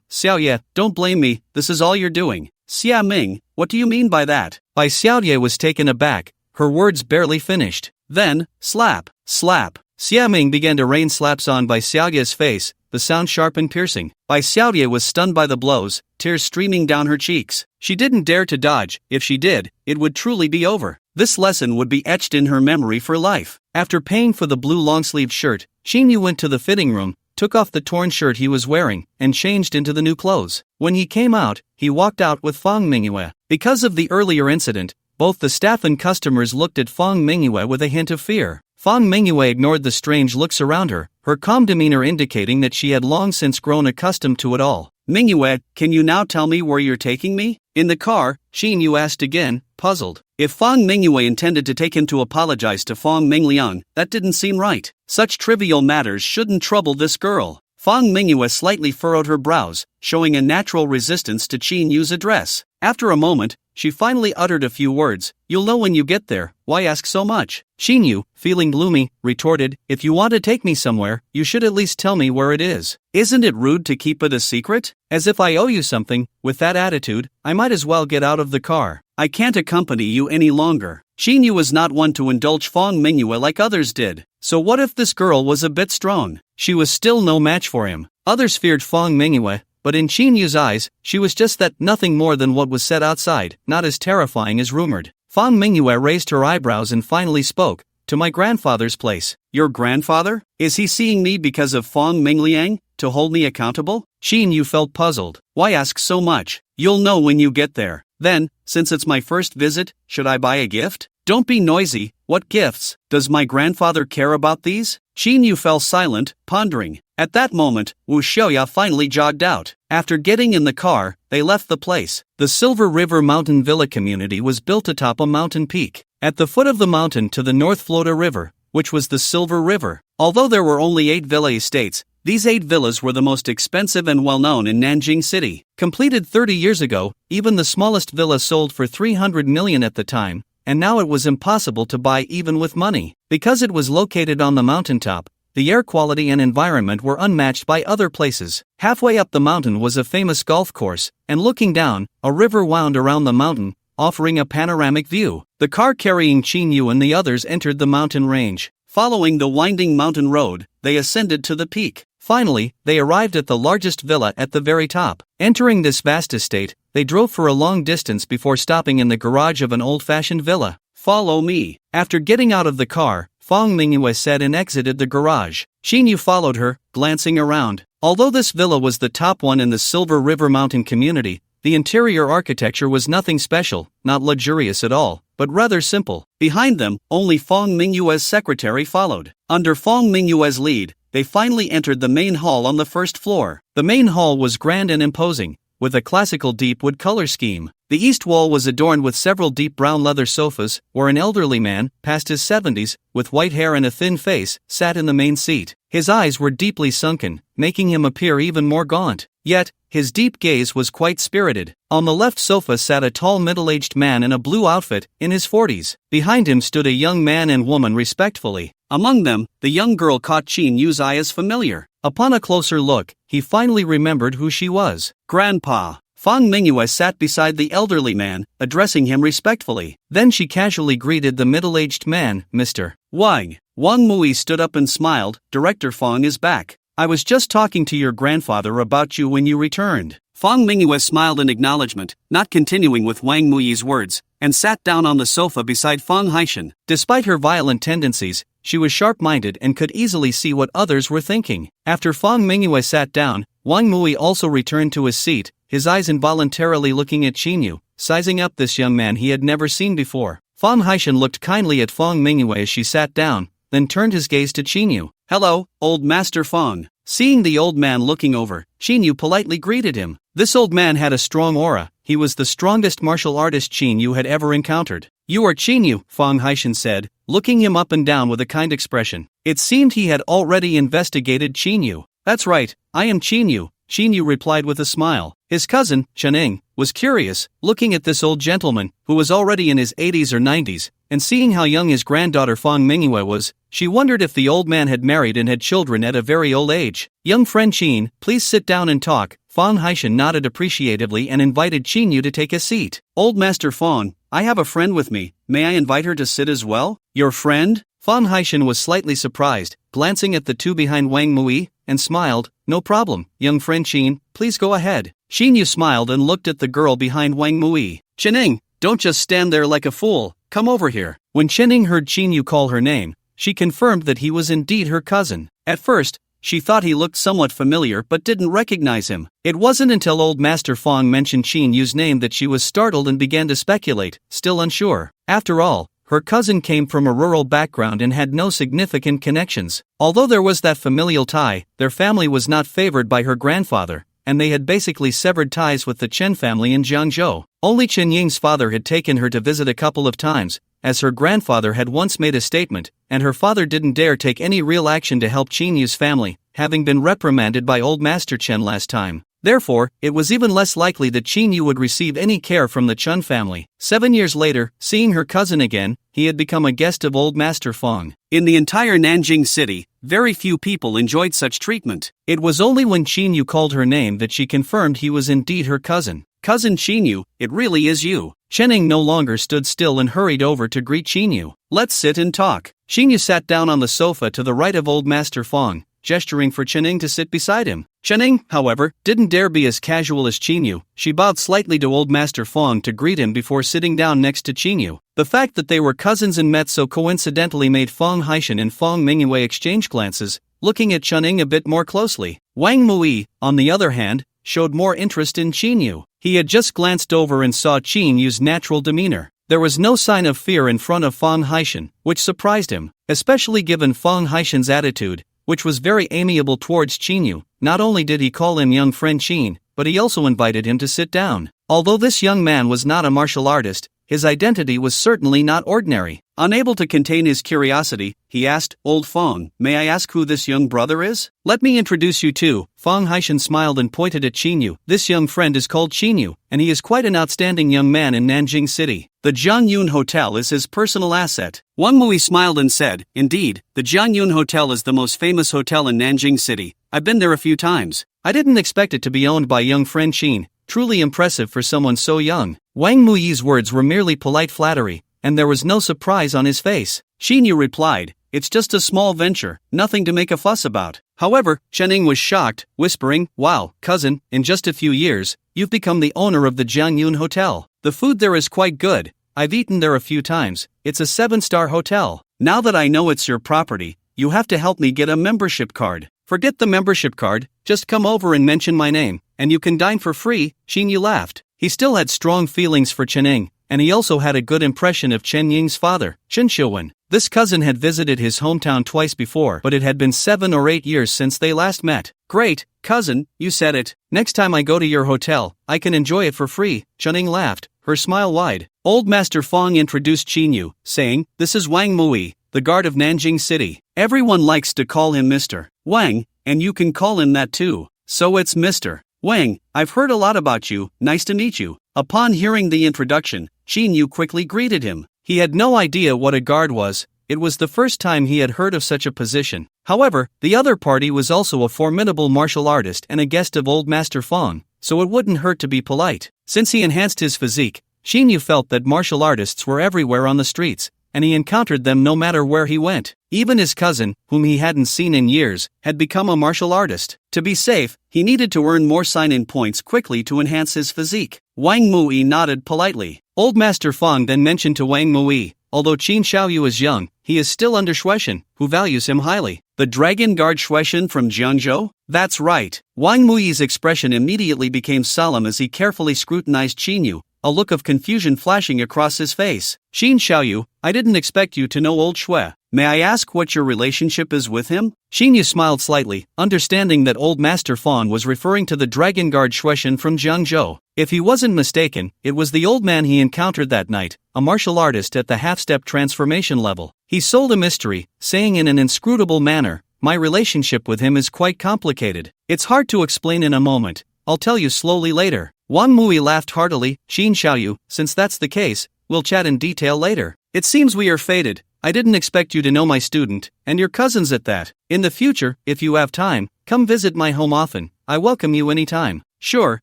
Xiaoye, don't blame me, this is all you're doing. Xia Ming, what do you mean by that? Bai Xiaoye was taken aback, her words barely finished. Then, slap, slap. Xia Ming began to rain slaps on Bai Xiaoye's face, the sound sharp and piercing. Bai Xiaoye was stunned by the blows, tears streaming down her cheeks. She didn't dare to dodge. If she did, it would truly be over. This lesson would be etched in her memory for life. After paying for the blue long-sleeved shirt, Qinyu went to the fitting room, took off the torn shirt he was wearing, and changed into the new clothes. When he came out, he walked out with Fang Mingyue. Because of the earlier incident, both the staff and customers looked at Fang Mingyue with a hint of fear. Fang Mingyue ignored the strange looks around her, her calm demeanor indicating that she had long since grown accustomed to it all. Mingyue, can you now tell me where you're taking me? In the car, Qinyu asked again, puzzled. If Fang Mingyue intended to take him to apologize to Fang Mingliang, that didn't seem right. Such trivial matters shouldn't trouble this girl. Fang Mingyue slightly furrowed her brows, showing a natural resistance to Qinyu's address. After a moment, she finally uttered a few words. "You'll know when you get there, why ask so much?" Shinyu, feeling gloomy, retorted, "If you want to take me somewhere, you should at least tell me where it is. Isn't it rude to keep it a secret? As if I owe you something. With that attitude, I might as well get out of the car. I can't accompany you any longer." Shinyu was not one to indulge Fong Mingyue like others did. So what if this girl was a bit strong? She was still no match for him. Others feared Fong Mingyue, but in Shinyu's eyes, she was just that, nothing more than what was said outside, not as terrifying as rumored. Fong Mingyue raised her eyebrows and finally spoke, "To my grandfather's place." "Your grandfather? Is he seeing me because of Fong Mingliang, to hold me accountable?" Shinyu felt puzzled. "Why ask so much? You'll know when you get there. Then, since it's my first visit, should I buy a gift?" "Don't be noisy. What gifts? Does my grandfather care about these?" Shinyu fell silent, pondering. At that moment, Wu Xiaoya finally jogged out. After getting in the car, they left the place. The Silver River Mountain Villa community was built atop a mountain peak. At the foot of the mountain to the north flowed a river, which was the Silver River. Although there were only 8 villa estates, these 8 villas were the most expensive and well-known in Nanjing City. Completed 30 years ago, even the smallest villa sold for 300 million at the time, and now it was impossible to buy even with money. Because it was located on the mountaintop, the air quality and environment were unmatched by other places. Halfway up the mountain was a famous golf course, and looking down, a river wound around the mountain, offering a panoramic view. The car carrying Qin and the others entered the mountain range. Following the winding mountain road, they ascended to the peak. Finally, they arrived at the largest villa at the very top. Entering this vast estate, they drove for a long distance before stopping in the garage of an old-fashioned villa. "Follow me." After getting out of the car, Fong Mingyue said and exited the garage. Shinyu followed her, glancing around. Although this villa was the top one in the Silver River Mountain community, the interior architecture was nothing special, not luxurious at all, but rather simple. Behind them, only Fong Mingyue's secretary followed. Under Fong Mingyue's lead, they finally entered the main hall on the first floor. The main hall was grand and imposing, with a classical deep wood color scheme. The east wall was adorned with several deep brown leather sofas, where an elderly man, past his 70s, with white hair and a thin face, sat in the main seat. His eyes were deeply sunken, making him appear even more gaunt. Yet, his deep gaze was quite spirited. On the left sofa sat a tall middle-aged man in a blue outfit, in his 40s. Behind him stood a young man and woman respectfully. Among them, the young girl caught Yu's eye as familiar. Upon a closer look, he finally remembered who she was. "Grandpa." Fong Mingyue sat beside the elderly man, addressing him respectfully. Then she casually greeted the middle-aged man, "Mr. Wang." Wang Mui stood up and smiled. "Director Fong is back. I was just talking to your grandfather about you when you returned." Fong Mingyue smiled in acknowledgement, not continuing with Wang Mui's words, and sat down on the sofa beside Fong Haishan. Despite her violent tendencies, she was sharp-minded and could easily see what others were thinking. After Fong Mingyue sat down, Wang Mui also returned to his seat, his eyes involuntarily looking at Qin, sizing up this young man he had never seen before. Fong Haishan looked kindly at Fong Mingyue as she sat down, then turned his gaze to Qin. "Hello, old Master Fong." Seeing the old man looking over, Qin politely greeted him. This old man had a strong aura. He was the strongest martial artist Qin had ever encountered. "You are Qin," Fong Haishan said, looking him up and down with a kind expression. It seemed he had already investigated Qin. "That's right, I am Qin," Qin replied with a smile. His cousin, Chening, was curious, looking at this old gentleman, who was already in his 80s or 90s, and seeing how young his granddaughter Fong Mingyue was, she wondered if the old man had married and had children at a very old age. "Young friend Qin, please sit down and talk." Fong Haishan nodded appreciatively and invited Qin to take a seat. "Old Master Fong, I have a friend with me, may I invite her to sit as well?" "Your friend?" Fong Haishan was slightly surprised, glancing at the two behind Wang Mui, and smiled. "No problem, young friend Qin, please go ahead." Qin smiled and looked at the girl behind Wang Mui. "Chening, don't just stand there like a fool, come over here." When Chening heard Qin call her name, she confirmed that he was indeed her cousin. At first, she thought he looked somewhat familiar but didn't recognize him. It wasn't until old Master Fong mentioned Qin name that she was startled and began to speculate, still unsure. After all, her cousin came from a rural background and had no significant connections. Although there was that familial tie, their family was not favored by her grandfather, and they had basically severed ties with the Chen family in Jiangzhou. Only Chen Ying's father had taken her to visit a couple of times, as her grandfather had once made a statement, and her father didn't dare take any real action to help Qin Yu's family, having been reprimanded by old Master Chen last time. Therefore, it was even less likely that Qin Yu would receive any care from the Chun family. 7 years later, seeing her cousin again, he had become a guest of Old Master Fong. In the entire Nanjing city, very few people enjoyed such treatment. It was only when Qin Yu called her name that she confirmed he was indeed her cousin. Cousin Qin Yu, it really is you. Chen no longer stood still and hurried over to greet Qin Yu. Let's sit and talk. Qin Yu sat down on the sofa to the right of Old Master Fong, gesturing for Chen to sit beside him. Chen, however, didn't dare be as casual as Qin Yu. She bowed slightly to Old Master Fong to greet him before sitting down next to Qin Yu. The fact that they were cousins and met so coincidentally made Fong Haishan and Fong Mingyue exchange glances, looking at Chen a bit more closely. Wang Mui, on the other hand, showed more interest in Qin Yu. He had just glanced over and saw Qin Yu's natural demeanor. There was no sign of fear in front of Fong Haishan, which surprised him, especially given Fong Haishan's attitude, which was very amiable towards Qin Yu. Not only did he call him young friend Qin, but he also invited him to sit down. Although this young man was not a martial artist, his identity was certainly not ordinary. Unable to contain his curiosity, he asked, "Old Fong, may I ask who this young brother is?" "Let me introduce you to." Fong Haishan smiled and pointed at Qin Yu. "This young friend is called Qin Yu, and he is quite an outstanding young man in Nanjing City. The Jiangyun Hotel is his personal asset." Wang Mui smiled and said, "Indeed, the Jiangyun Hotel is the most famous hotel in Nanjing City. I've been there a few times. I didn't expect it to be owned by young friend Qin. Truly impressive for someone so young." Wang Mui's words were merely polite flattery, and there was no surprise on his face. Qin Yu replied, "It's just a small venture, nothing to make a fuss about." However, Chen was shocked, whispering, "Wow, cousin, in just a few years, you've become the owner of the Jiangyun Hotel. The food there is quite good. I've eaten there a few times. It's a 7-star hotel. Now that I know it's your property, you have to help me get a membership card." "Forget the membership card, just come over and mention my name, and you can dine for free." Qin Yu laughed. He still had strong feelings for Chen, and he also had a good impression of Chen Ying's father, Chen Xiuwen. This cousin had visited his hometown twice before, but it had been 7 or 8 years since they last met. "Great, cousin, you said it. Next time I go to your hotel, I can enjoy it for free." Chen laughed, her smile wide. Old Master Fong introduced Qin Yu, saying, "This is Wang Mui, the guard of Nanjing City. Everyone likes to call him Mr. Wang, and you can call him that too. So it's Mr. Wang, I've heard a lot about you, nice to meet you." Upon hearing the introduction, Qin Yu quickly greeted him. He had no idea what a guard was. It was the first time he had heard of such a position. However, the other party was also a formidable martial artist and a guest of Old Master Fong, so it wouldn't hurt to be polite. Since he enhanced his physique, Qin Yu felt that martial artists were everywhere on the streets, and he encountered them no matter where he went. Even his cousin, whom he hadn't seen in years, had become a martial artist. To be safe, he needed to earn more sign-in points quickly to enhance his physique. Wang Mui nodded politely. Old Master Fong then mentioned to Wang Mui, although Qin Xiaoyu is young, he is still under Shueishan, who values him highly. "The Dragon Guard Shueishan from Jiangzhou?" "That's right." Wang Mui's expression immediately became solemn as he carefully scrutinized Qin Yu, a look of confusion flashing across his face. "Qin Xiaoyu, I didn't expect you to know old Shui. May I ask what your relationship is with him?" Qin Yu smiled slightly, understanding that Old Master Fong was referring to the Dragon Guard Shueishan from Jiangzhou. If he wasn't mistaken, it was the old man he encountered that night, a martial artist at the half-step transformation level. He sold a mystery, saying in an inscrutable manner, "My relationship with him is quite complicated. It's hard to explain in a moment. I'll tell you slowly later." Wang Mui laughed heartily. "Qin Xiaoyu, since that's the case, we'll chat in detail later. It seems we are fated. I didn't expect you to know my student, and your cousins at that. In the future, if you have time, come visit my home often. I welcome you anytime." "Sure,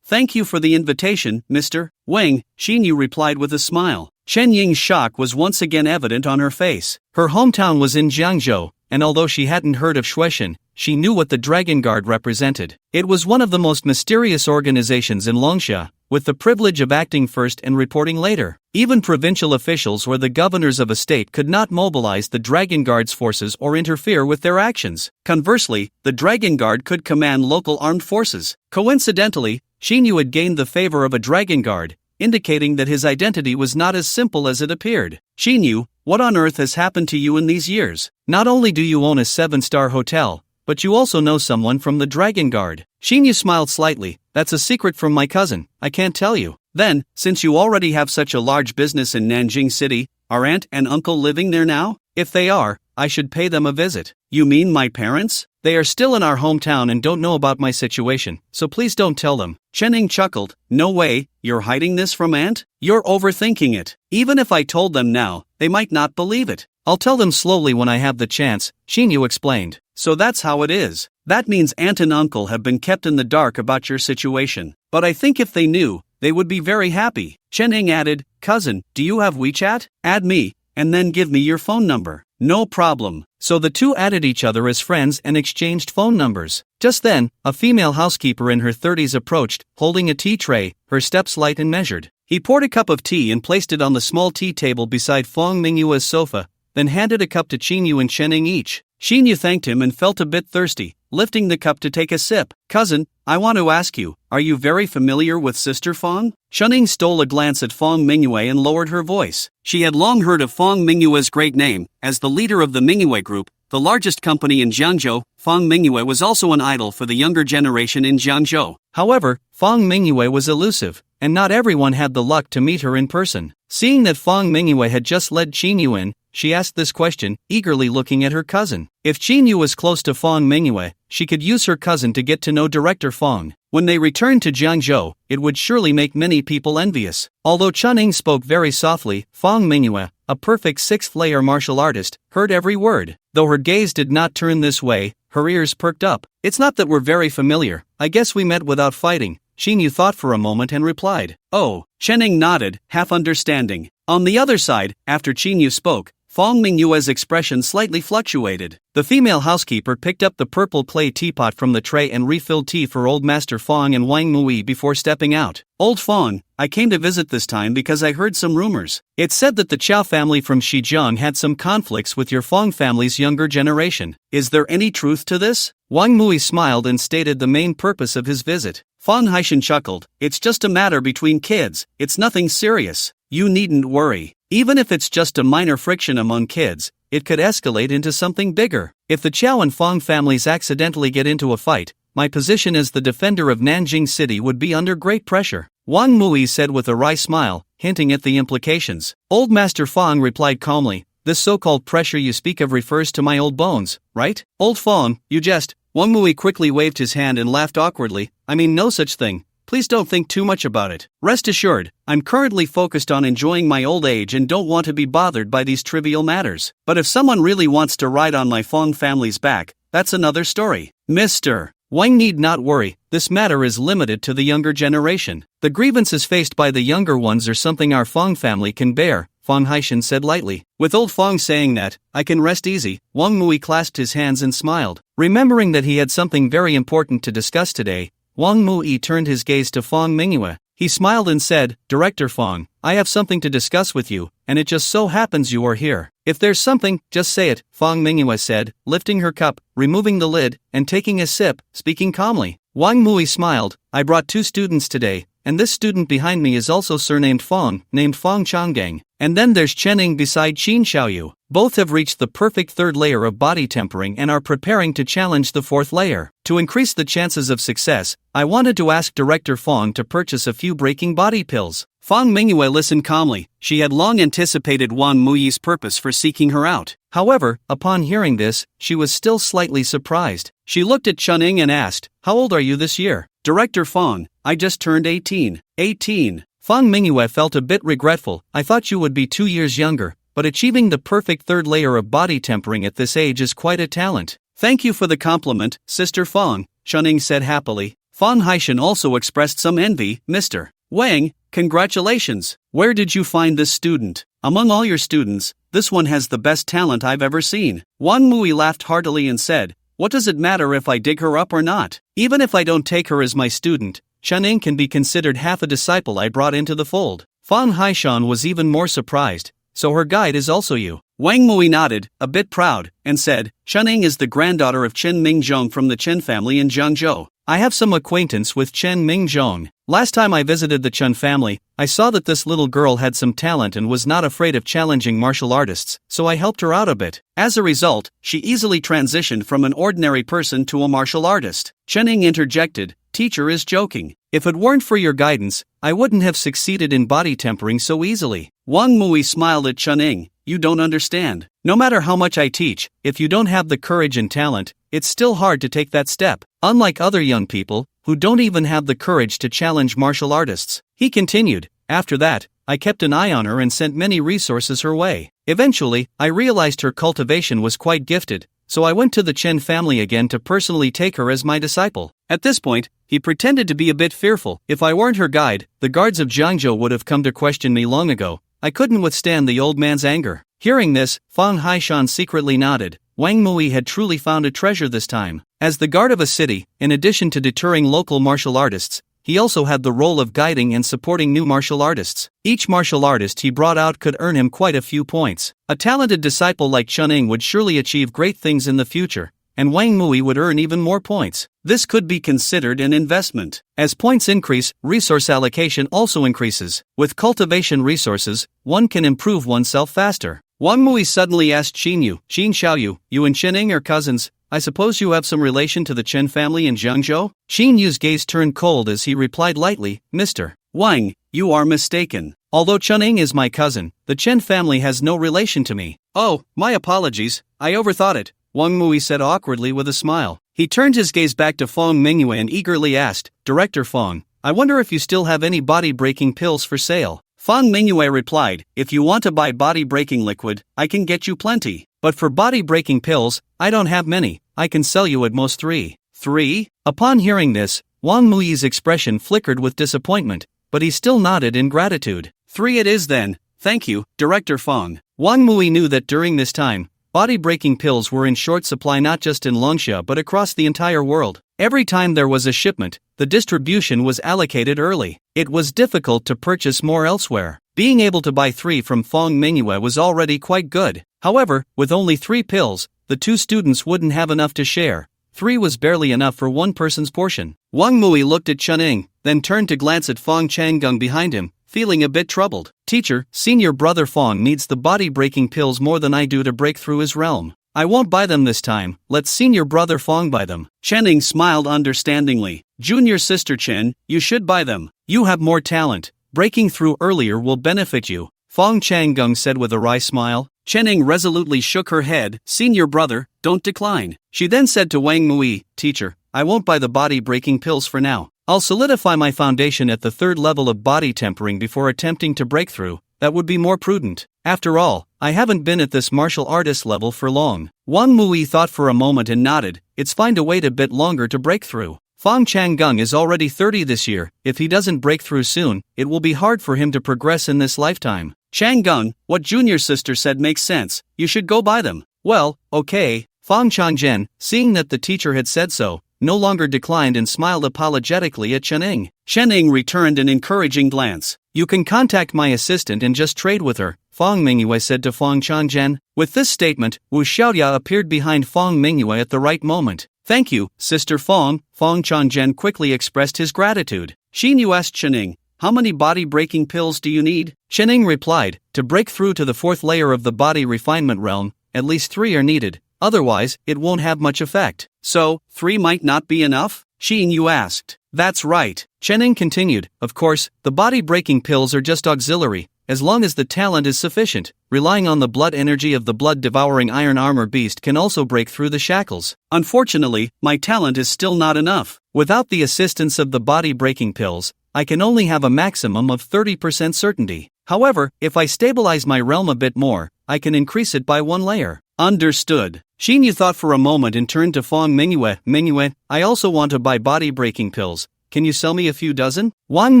thank you for the invitation, Mr. Wang," Qin Yu replied with a smile. Chen Ying's shock was once again evident on her face. Her hometown was in Jiangzhou, and although she hadn't heard of Shueishan, she knew what the Dragon Guard represented. It was one of the most mysterious organizations in Longsha, with the privilege of acting first and reporting later. Even provincial officials or the governors of a state could not mobilize the Dragon Guard's forces or interfere with their actions. Conversely, the Dragon Guard could command local armed forces. Coincidentally, Qin Yu had gained the favor of a Dragon Guard, indicating that his identity was not as simple as it appeared. "Qin Yu, what on earth has happened to you in these years? Not only do you own a 7-star hotel, but you also know someone from the Dragon Guard." Qin Yu smiled slightly. "That's a secret from my cousin, I can't tell you." "Then, since you already have such a large business in Nanjing City, are aunt and uncle living there now?" "If they are, I should pay them a visit. You mean my parents? They are still in our hometown and don't know about my situation, so please don't tell them. Chen-ning chuckled. No way, you're hiding this from Aunt? You're overthinking it. Even if I told them now, they might not believe it. I'll tell them slowly when I have the chance, Shinyu explained. So that's how it is. That means Aunt and Uncle have been kept in the dark about your situation. But I think if they knew, they would be very happy. Chen-ning added, Cousin, do you have WeChat? Add me, and then give me your phone number. No problem. So the two added each other as friends and exchanged phone numbers. Just then, a female housekeeper in her 30s approached, holding a tea tray, her steps light and measured. He poured a cup of tea and placed it on the small tea table beside Fong Mingyue's sofa, then handed a cup to Xinyu and Chen-ning each. Xinyu thanked him and felt a bit thirsty, lifting the cup to take a sip. Cousin, I want to ask you, are you very familiar with Sister Fong? Chen-ning stole a glance at Fong Mingyue and lowered her voice. She had long heard of Fong Mingyue's great name. As the leader of the Mingyue Group, the largest company in Jiangzhou, Fong Mingyue was also an idol for the younger generation in Jiangzhou. However, Fong Mingyue was elusive, and not everyone had the luck to meet her in person. Seeing that Fong Mingyue had just led Xinyu in, she asked this question, eagerly looking at her cousin. If Xinyu was close to Fong Mingyue, she could use her cousin to get to know Director Fong. When they returned to Jiangzhou, it would surely make many people envious. Although Chen-ning spoke very softly, Fong Mingyue, a perfect sixth-layer martial artist, heard every word. Though her gaze did not turn this way, her ears perked up. It's not that we're very familiar, I guess we met without fighting. Xinyu thought for a moment and replied. Oh, Chen-ning nodded, half understanding. On the other side, after Xinyu spoke, Fong Mingyue's expression slightly fluctuated. The female housekeeper picked up the purple clay teapot from the tray and refilled tea for Old Master Fong and Wang Mui before stepping out. Old Fong, I came to visit this time because I heard some rumors. It said that the Chow family from Shijiang had some conflicts with your Fong family's younger generation. Is there any truth to this? Wang Mui smiled and stated the main purpose of his visit. Fong Haishan chuckled. It's just a matter between kids, it's nothing serious. You needn't worry. Even if it's just a minor friction among kids, it could escalate into something bigger. If the Chow and Fong families accidentally get into a fight, my position as the defender of Nanjing City would be under great pressure. Wang Mui said with a wry smile, hinting at the implications. Old Master Fong replied calmly, this so-called pressure you speak of refers to my old bones, right? Old Fong, you jest. Wang Mui quickly waved his hand and laughed awkwardly. I mean no such thing. Please don't think too much about it. Rest assured, I'm currently focused on enjoying my old age and don't want to be bothered by these trivial matters. But if someone really wants to ride on my Fong family's back, that's another story. Mr. Wang need not worry, this matter is limited to the younger generation. The grievances faced by the younger ones are something our Fong family can bear, Fong Haishan said lightly. With old Fong saying that, I can rest easy. Wang Mui clasped his hands and smiled. Remembering that he had something very important to discuss today, Wang Mui turned his gaze to Fong Mingyue. He smiled and said, Director Fong, I have something to discuss with you, and it just so happens you are here. If there's something, just say it, Fong Mingyue said, lifting her cup, removing the lid, and taking a sip, speaking calmly. Wang Mui smiled. I brought 2 students today, and this student behind me is also surnamed Fong, named Fong Changgang. And then there's Chen-ning beside Qin Xiaoyu. Both have reached the perfect 3rd layer of body tempering and are preparing to challenge the 4th layer. To increase the chances of success, I wanted to ask Director Fong to purchase a few breaking body pills. Fong Mingyue listened calmly. She had long anticipated Wang Mui's purpose for seeking her out. However, upon hearing this, she was still slightly surprised. She looked at Chen-ning and asked, How old are you this year? Director Fong, I just turned 18. 18. Fong Mingyue felt a bit regretful. I thought you would be 2 years younger, but achieving the perfect 3rd layer of body tempering at this age is quite a talent. Thank you for the compliment, Sister Fong, Chen-ning said happily. Fong Haishan also expressed some envy. Mr. Wang, congratulations. Where did you find this student? Among all your students, this one has the best talent I've ever seen. Wang Mui laughed heartily and said, What does it matter if I dig her up or not? Even if I don't take her as my student, Chen-ning can be considered half a disciple I brought into the fold. Fong Haishan was even more surprised. So her guide is also you. Wang Mui nodded, a bit proud, and said, Chen-ning is the granddaughter of Chen Mingzhong from the Chen family in Jiangzhou. I have some acquaintance with Chen Mingzhong. Last time I visited the Chen family, I saw that this little girl had some talent and was not afraid of challenging martial artists, so I helped her out a bit. As a result, she easily transitioned from an ordinary person to a martial artist. Chen-ning interjected, Teacher is joking. If it weren't for your guidance, I wouldn't have succeeded in body tempering so easily. Wang Mui smiled at Chen-ning. you don't understand. No matter how much I teach, if you don't have the courage and talent, it's still hard to take that step. Unlike other young people, who don't even have the courage to challenge martial artists. He continued, after that, I kept an eye on her and sent many resources her way. Eventually, I realized her cultivation was quite gifted, so I went to the Chen family again to personally take her as my disciple. At this point, he pretended to be a bit fearful. If I weren't her guide, the guards of Jiangzhou would have come to question me long ago. I couldn't withstand the old man's anger. Hearing this, Fang Haishan secretly nodded. Wang Mui had truly found a treasure this time. As the guard of a city, in addition to deterring local martial artists, he also had the role of guiding and supporting new martial artists. Each martial artist he brought out could earn him quite a few points. A talented disciple like Chuning would surely achieve great things in the future, and Wang Mui would earn even more points. This could be considered an investment. As points increase, resource allocation also increases. With cultivation resources, one can improve oneself faster. Wang Mui suddenly asked Qin Xiaoyu, you and Chuning are cousins. I suppose you have some relation to the Chen family in Jiangzhou? Qin Yu's gaze turned cold as he replied lightly, Mr. Wang, you are mistaken. Although Chuning is my cousin, the Chen family has no relation to me. Oh, my apologies, I overthought it, Wang Mui said awkwardly with a smile. He turned his gaze back to Feng Mingyue and eagerly asked, Director Feng, I wonder if you still have any body-breaking pills for sale. Feng Mingyue replied, if you want to buy body-breaking liquid, I can get you plenty. But for body-breaking pills, I don't have many, I can sell you at most 3. 3? Upon hearing this, Wang Mui's expression flickered with disappointment, but he still nodded in gratitude. 3 it is then, thank you, Director Feng. Wang Mui knew that during this time, body-breaking pills were in short supply not just in Longsha but across the entire world. Every time there was a shipment, the distribution was allocated early. It was difficult to purchase more elsewhere. Being able to buy 3 from Feng Mingyue was already quite good. However, with only 3 pills, the 2 students wouldn't have enough to share. 3 was barely enough for one person's portion. Wang Mui looked at Chuning, then turned to glance at Feng Changgung behind him, feeling a bit troubled. Teacher, senior brother Feng needs the body-breaking pills more than I do to break through his realm. I won't buy them this time, let senior brother Feng buy them. Chening smiled understandingly. Junior sister Chen, you should buy them. You have more talent. Breaking through earlier will benefit you, Feng Changgung said with a wry smile. Chening resolutely shook her head. Senior brother, don't decline. She then said to Wang Mui, Teacher, I won't buy the body-breaking pills for now. I'll solidify my foundation at the 3rd level of body tempering before attempting to break through. That would be more prudent. After all, I haven't been at this martial artist level for long. Wang Mui thought for a moment and nodded. It's fine to wait a bit longer to break through. Feng Changgung is already 30 this year. If he doesn't break through soon, it will be hard for him to progress in this lifetime. Changgung, what junior sister said makes sense. You should go buy them. Well, okay. Feng Changzhen, seeing that the teacher had said so, no longer declined and smiled apologetically at Chening. Chening returned an encouraging glance. You can contact my assistant and just trade with her, Feng Mingyue said to Feng Changzhen. With this statement, Wu Xiaoya appeared behind Feng Mingyue at the right moment. Thank you, Sister Feng. Feng Changzhen quickly expressed his gratitude. Xin Yu asked Chening, how many body-breaking pills do you need? Chening replied, to break through to the 4th layer of the body refinement realm, at least 3 are needed. Otherwise, it won't have much effect. So, 3 might not be enough? Xin Yu asked. That's right. Chening continued, of course, the body-breaking pills are just auxiliary, as long as the talent is sufficient. Relying on the blood energy of the blood-devouring iron armor beast can also break through the shackles. Unfortunately, my talent is still not enough. Without the assistance of the body-breaking pills, I can only have a maximum of 30% certainty. However, if I stabilize my realm a bit more, I can increase it by 1 layer. Understood. Xin Yu thought for a moment and turned to Feng Mingyue. Mingyue, I also want to buy body-breaking pills. Can you sell me a few dozen? Wang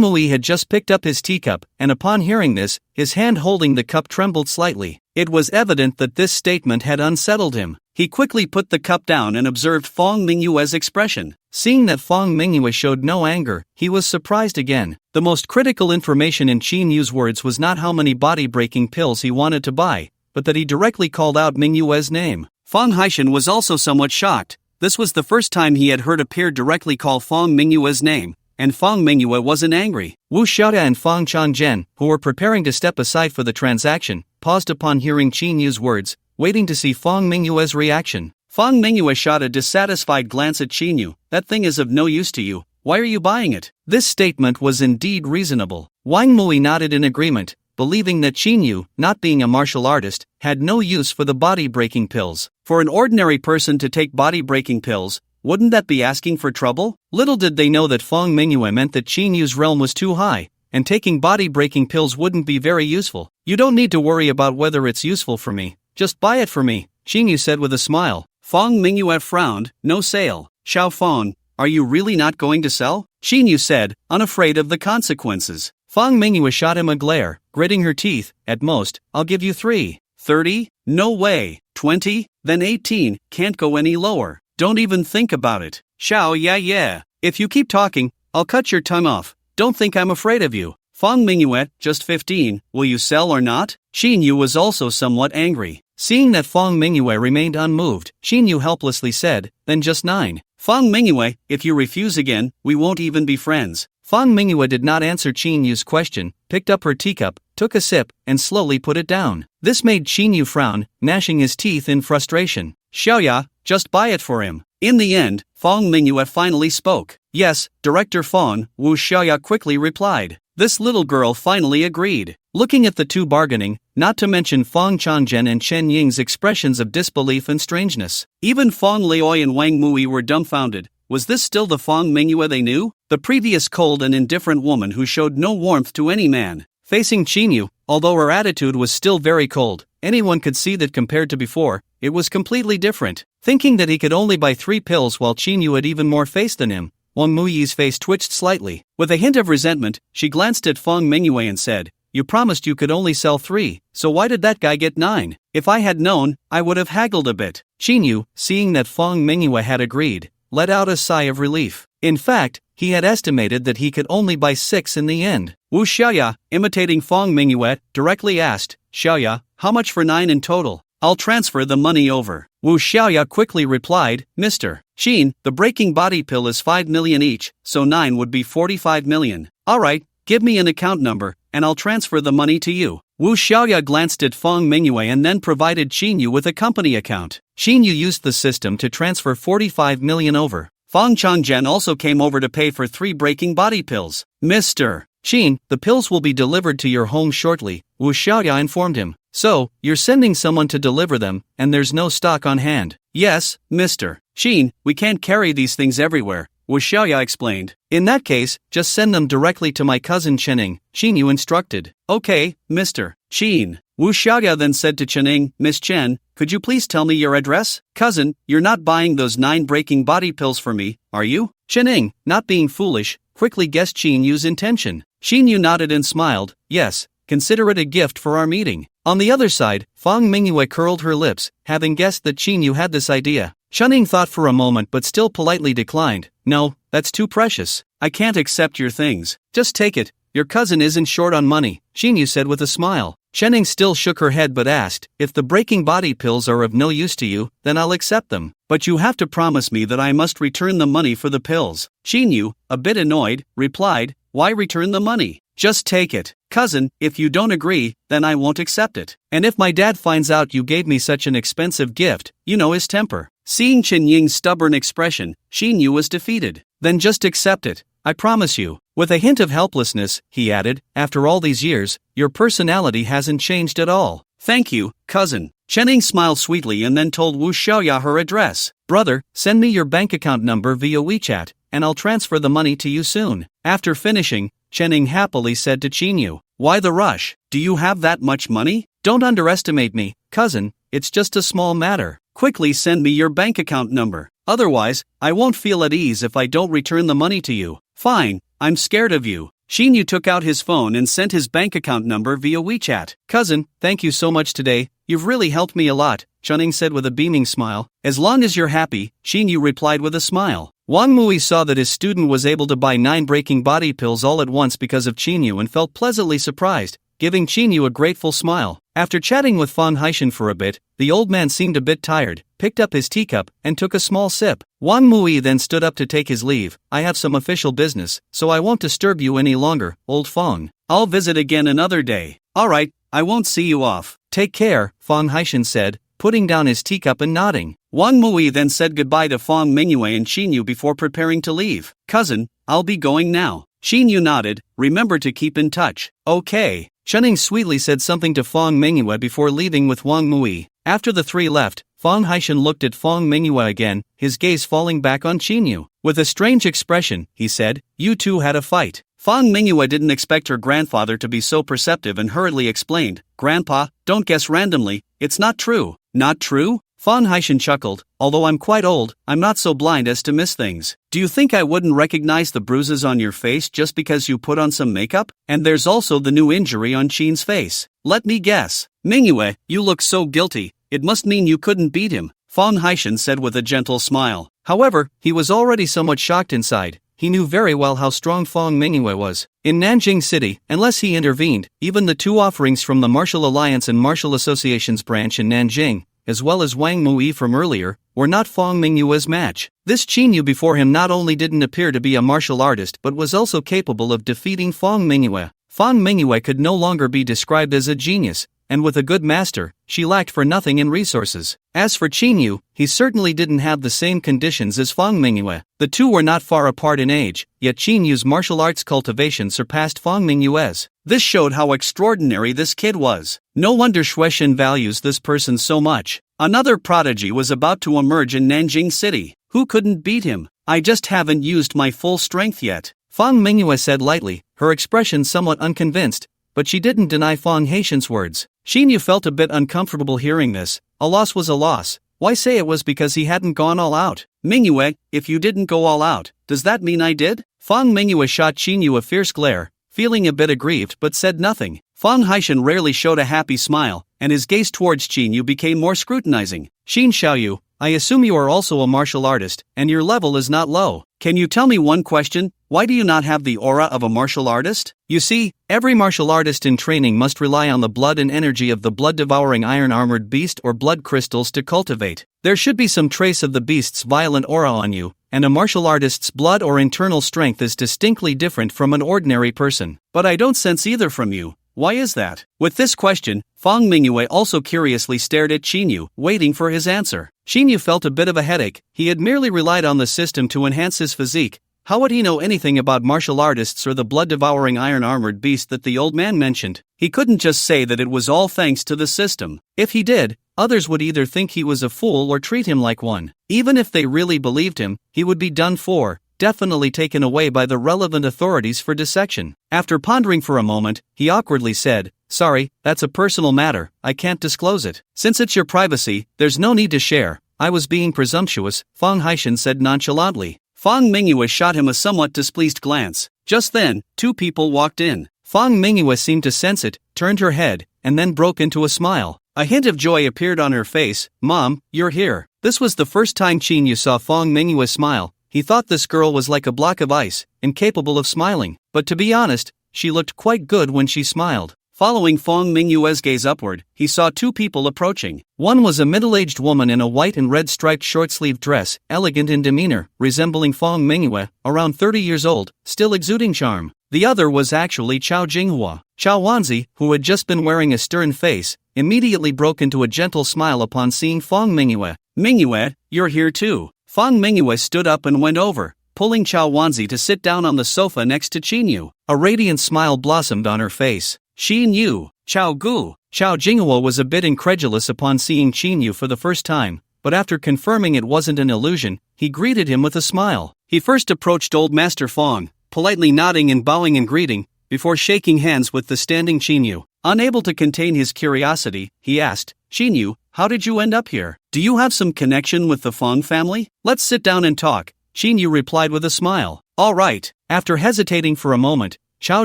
Mui had just picked up his teacup, and upon hearing this, his hand holding the cup trembled slightly. It was evident that this statement had unsettled him. He quickly put the cup down and observed Feng Mingyue's expression. Seeing that Feng Mingyue showed no anger, he was surprised again. The most critical information in Qin Yu's words was not how many body-breaking pills he wanted to buy, but that he directly called out Mingyue's name. Feng Haishan was also somewhat shocked. This was the first time he had heard a peer directly call Feng Mingyue's name, and Feng Mingyue wasn't angry. Wu Xiaoda and Feng Changzhen, who were preparing to step aside for the transaction, paused upon hearing Qin Yu's words, waiting to see Feng Mingyue's reaction. Feng Mingyue shot a dissatisfied glance at Qin Yu. That thing is of no use to you. Why are you buying it? This statement was indeed reasonable. Wang Mui nodded in agreement, believing that Chinyu, not being a martial artist, had no use for the body-breaking pills. For an ordinary person to take body-breaking pills, wouldn't that be asking for trouble? Little did they know that Fong Mingyue meant that Chinyu's realm was too high, and taking body-breaking pills wouldn't be very useful. You don't need to worry about whether it's useful for me, just buy it for me, Chinyu said with a smile. Fong Mingyue frowned. No sale. Xiao Fong, are you really not going to sell? Chinyu said, unafraid of the consequences. Fong Mingyue shot him a glare, gritting her teeth. At most, I'll give you 3. 30? No way. 20? Then 18, can't go any lower. Don't even think about it. Xiao yeah. If you keep talking, I'll cut your tongue off. Don't think I'm afraid of you. Fong Mingyue, just 15, will you sell or not? Chinyu was also somewhat angry. Seeing that Fong Mingyue remained unmoved, Chinyu helplessly said, then just 9. Fong Mingyue, if you refuse again, we won't even be friends. Fong Mingyue did not answer Chinyu's question, picked up her teacup, took a sip, and slowly put it down. This made Chinyu frown, gnashing his teeth in frustration. Xiaoya, just buy it for him. In the end, Fong Mingyue finally spoke. Yes, Director Fong, Wu Xiaoya quickly replied. This little girl finally agreed. Looking at the two bargaining, not to mention Fong Changzhen and Chen Ying's expressions of disbelief and strangeness. Even Fong Leoi and Wang Mui were dumbfounded. Was this still the Fong Mingyue they knew? The previous cold and indifferent woman who showed no warmth to any man. Facing Chinyu, although her attitude was still very cold, anyone could see that compared to before, it was completely different. Thinking that he could only buy 3 pills while Chinyu had even more face than him, Wang Muyi's face twitched slightly. With a hint of resentment, she glanced at Fong Mingyue and said, you promised you could only sell 3, so why did that guy get 9? If I had known, I would have haggled a bit. Chinyu, seeing that Fong Mingyue had agreed, let out a sigh of relief. In fact, he had estimated that he could only buy 6 in the end. Wu Xiaoya, imitating Fong Mingyue, directly asked, Xiaoya, how much for 9 in total? I'll transfer the money over. Wu Xiaoya quickly replied, Mr. Xin, the breaking body pill is 5 million each, so 9 would be 45 million. Alright, give me an account number, and I'll transfer the money to you. Wu Xiaoya glanced at Fong Mingyue and then provided Chinyu with a company account. Chinyu used the system to transfer 45 million over. Fong Changzhen also came over to pay for 3 breaking body pills. Mr. Xin, the pills will be delivered to your home shortly, Wu Xiaoya informed him. So, you're sending someone to deliver them, and there's no stock on hand. Yes, Mr. Xin, we can't carry these things everywhere, Wu Xiaoya explained. In that case, just send them directly to my cousin Chening, Chinyu instructed. Okay, Mr. Xin. Wu Xiaoya then said to Chening, Miss Chen, could you please tell me your address? Cousin, you're not buying those 9 breaking body pills for me, are you? Chening, not being foolish, quickly guessed Chinyu's intention. Chinyu nodded and smiled, yes, consider it a gift for our meeting. On the other side, Fong Mingyue curled her lips, having guessed that Chinyu had this idea. Chening thought for a moment but still politely declined. No, that's too precious. I can't accept your things. Just take it. Your cousin isn't short on money, Chinyu said with a smile. Chening still shook her head but asked, if the breaking body pills are of no use to you, then I'll accept them. But you have to promise me that I must return the money for the pills. Chinyu, a bit annoyed, replied, why return the money? Just take it. Cousin, if you don't agree, then I won't accept it. And if my dad finds out you gave me such an expensive gift, you know his temper. Seeing Chen Ying's stubborn expression, Chinyu was defeated. Then just accept it, I promise you. With a hint of helplessness, he added, after all these years, your personality hasn't changed at all. Thank you, cousin. Chening smiled sweetly and then told Wu Xiaoya her address. Brother, send me your bank account number via WeChat, and I'll transfer the money to you soon. After finishing, Chening happily said to Chinyu, why the rush? Do you have that much money? Don't underestimate me, cousin, it's just a small matter. Quickly send me your bank account number. Otherwise, I won't feel at ease if I don't return the money to you. Fine, I'm scared of you. Chinyu took out his phone and sent his bank account number via WeChat. Cousin, thank you so much today, you've really helped me a lot, Chening said with a beaming smile. As long as you're happy, Chinyu replied with a smile. Wang Mui saw that his student was able to buy 9 breaking body pills all at once because of Chinyu and felt pleasantly surprised, giving Chinyu a grateful smile. After chatting with Fan Haishan for a bit, the old man seemed a bit tired, picked up his teacup, and took a small sip. Wang Mui then stood up to take his leave. I have some official business, so I won't disturb you any longer, old Fong. I'll visit again another day. Alright, I won't see you off. Take care, Fan Haishan said, putting down his teacup and nodding. Wang Mui then said goodbye to Fong Mingyue and Chinyu before preparing to leave. Cousin, I'll be going now. Chinyu nodded, remember to keep in touch. Okay. Chunning sweetly said something to Fong Mingyue before leaving with Wang Mui. After the three left, Fong Haishan looked at Fong Mingyue again, his gaze falling back on Qinyu. With a strange expression, he said, "You two had a fight." Fong Mingyue didn't expect her grandfather to be so perceptive and hurriedly explained, "Grandpa, don't guess randomly, it's not true." "Not true?" Fong Haishan chuckled, "Although I'm quite old, I'm not so blind as to miss things. Do you think I wouldn't recognize the bruises on your face just because you put on some makeup? And there's also the new injury on Qin's face. Let me guess. Mingyue, you look so guilty, it must mean you couldn't beat him," Fong Haishan said with a gentle smile. However, he was already somewhat shocked inside. He knew very well how strong Fong Mingyue was. In Nanjing City, unless he intervened, even the two offerings from the Martial Alliance and Martial Association's branch in Nanjing, as well as Wang Mui from earlier, were not Fong Mingyue's match. This Qinyu before him not only didn't appear to be a martial artist but was also capable of defeating Fong Mingyue. Fong Mingyue could no longer be described as a genius, and with a good master, she lacked for nothing in resources. As for Qinyu, he certainly didn't have the same conditions as Fong Mingyue. The two were not far apart in age, yet Qinyu's martial arts cultivation surpassed Fong Mingyue's. This showed how extraordinary this kid was. No wonder Shueishan values this person so much. Another prodigy was about to emerge in Nanjing City. Who couldn't beat him? I just haven't used my full strength yet, Fong Mingyue said lightly, her expression somewhat unconvinced, but she didn't deny Fong Haishan's words. Qinyu felt a bit uncomfortable hearing this. A loss was a loss. Why say it was because he hadn't gone all out? Mingyue, if you didn't go all out, does that mean I did? Fong Mingyue shot Qinyu a fierce glare, feeling a bit aggrieved but said nothing. Fong Haishan rarely showed a happy smile, and his gaze towards Qinyu became more scrutinizing. Qin Xiaoyu, I assume you are also a martial artist, and your level is not low. Can you tell me one question? Why do you not have the aura of a martial artist? You see, every martial artist in training must rely on the blood and energy of the blood-devouring iron-armored beast or blood crystals to cultivate. There should be some trace of the beast's violent aura on you, and a martial artist's blood or internal strength is distinctly different from an ordinary person. But I don't sense either from you. Why is that? With this question, Fong Mingyue also curiously stared at Qinyu, waiting for his answer. Qinyu felt a bit of a headache. He had merely relied on the system to enhance his physique. How would he know anything about martial artists or the blood-devouring iron-armored beast that the old man mentioned? He couldn't just say that it was all thanks to the system. If he did, others would either think he was a fool or treat him like one. Even if they really believed him, he would be done for, definitely taken away by the relevant authorities for dissection. After pondering for a moment, he awkwardly said, "Sorry, that's a personal matter, I can't disclose it. Since it's your privacy, there's no need to share. I was being presumptuous," Fong Haishan said nonchalantly. Fong Mingyue shot him a somewhat displeased glance. Just then, two people walked in. Fong Mingyue seemed to sense it, turned her head, and then broke into a smile. A hint of joy appeared on her face. "Mom, you're here." This was the first time Qinyu saw Fong Mingyue smile. He thought this girl was like a block of ice, incapable of smiling. But to be honest, she looked quite good when she smiled. Following Fong Mingyue's gaze upward, he saw two people approaching. One was a middle-aged woman in a white and red striped short-sleeved dress, elegant in demeanor, resembling Fong Mingyue, around 30 years old, still exuding charm. The other was actually Chao Jinghua. Chao Wanzi, who had just been wearing a stern face, immediately broke into a gentle smile upon seeing Fong Mingyue. "Mingyue, you're here too." Fong Mingyue stood up and went over, pulling Chao Wanzi to sit down on the sofa next to Qinyu. A radiant smile blossomed on her face. "Xin Yu, Chao Gu." Chao Jinghua was a bit incredulous upon seeing Qinyu for the first time, but after confirming it wasn't an illusion, he greeted him with a smile. He first approached Old Master Fong, politely nodding and bowing in greeting, before shaking hands with the standing Qinyu. Unable to contain his curiosity, he asked, "Qinyu, how did you end up here? Do you have some connection with the Fong family? Let's sit down and talk." Qinyu replied with a smile. "All right." After hesitating for a moment, Chao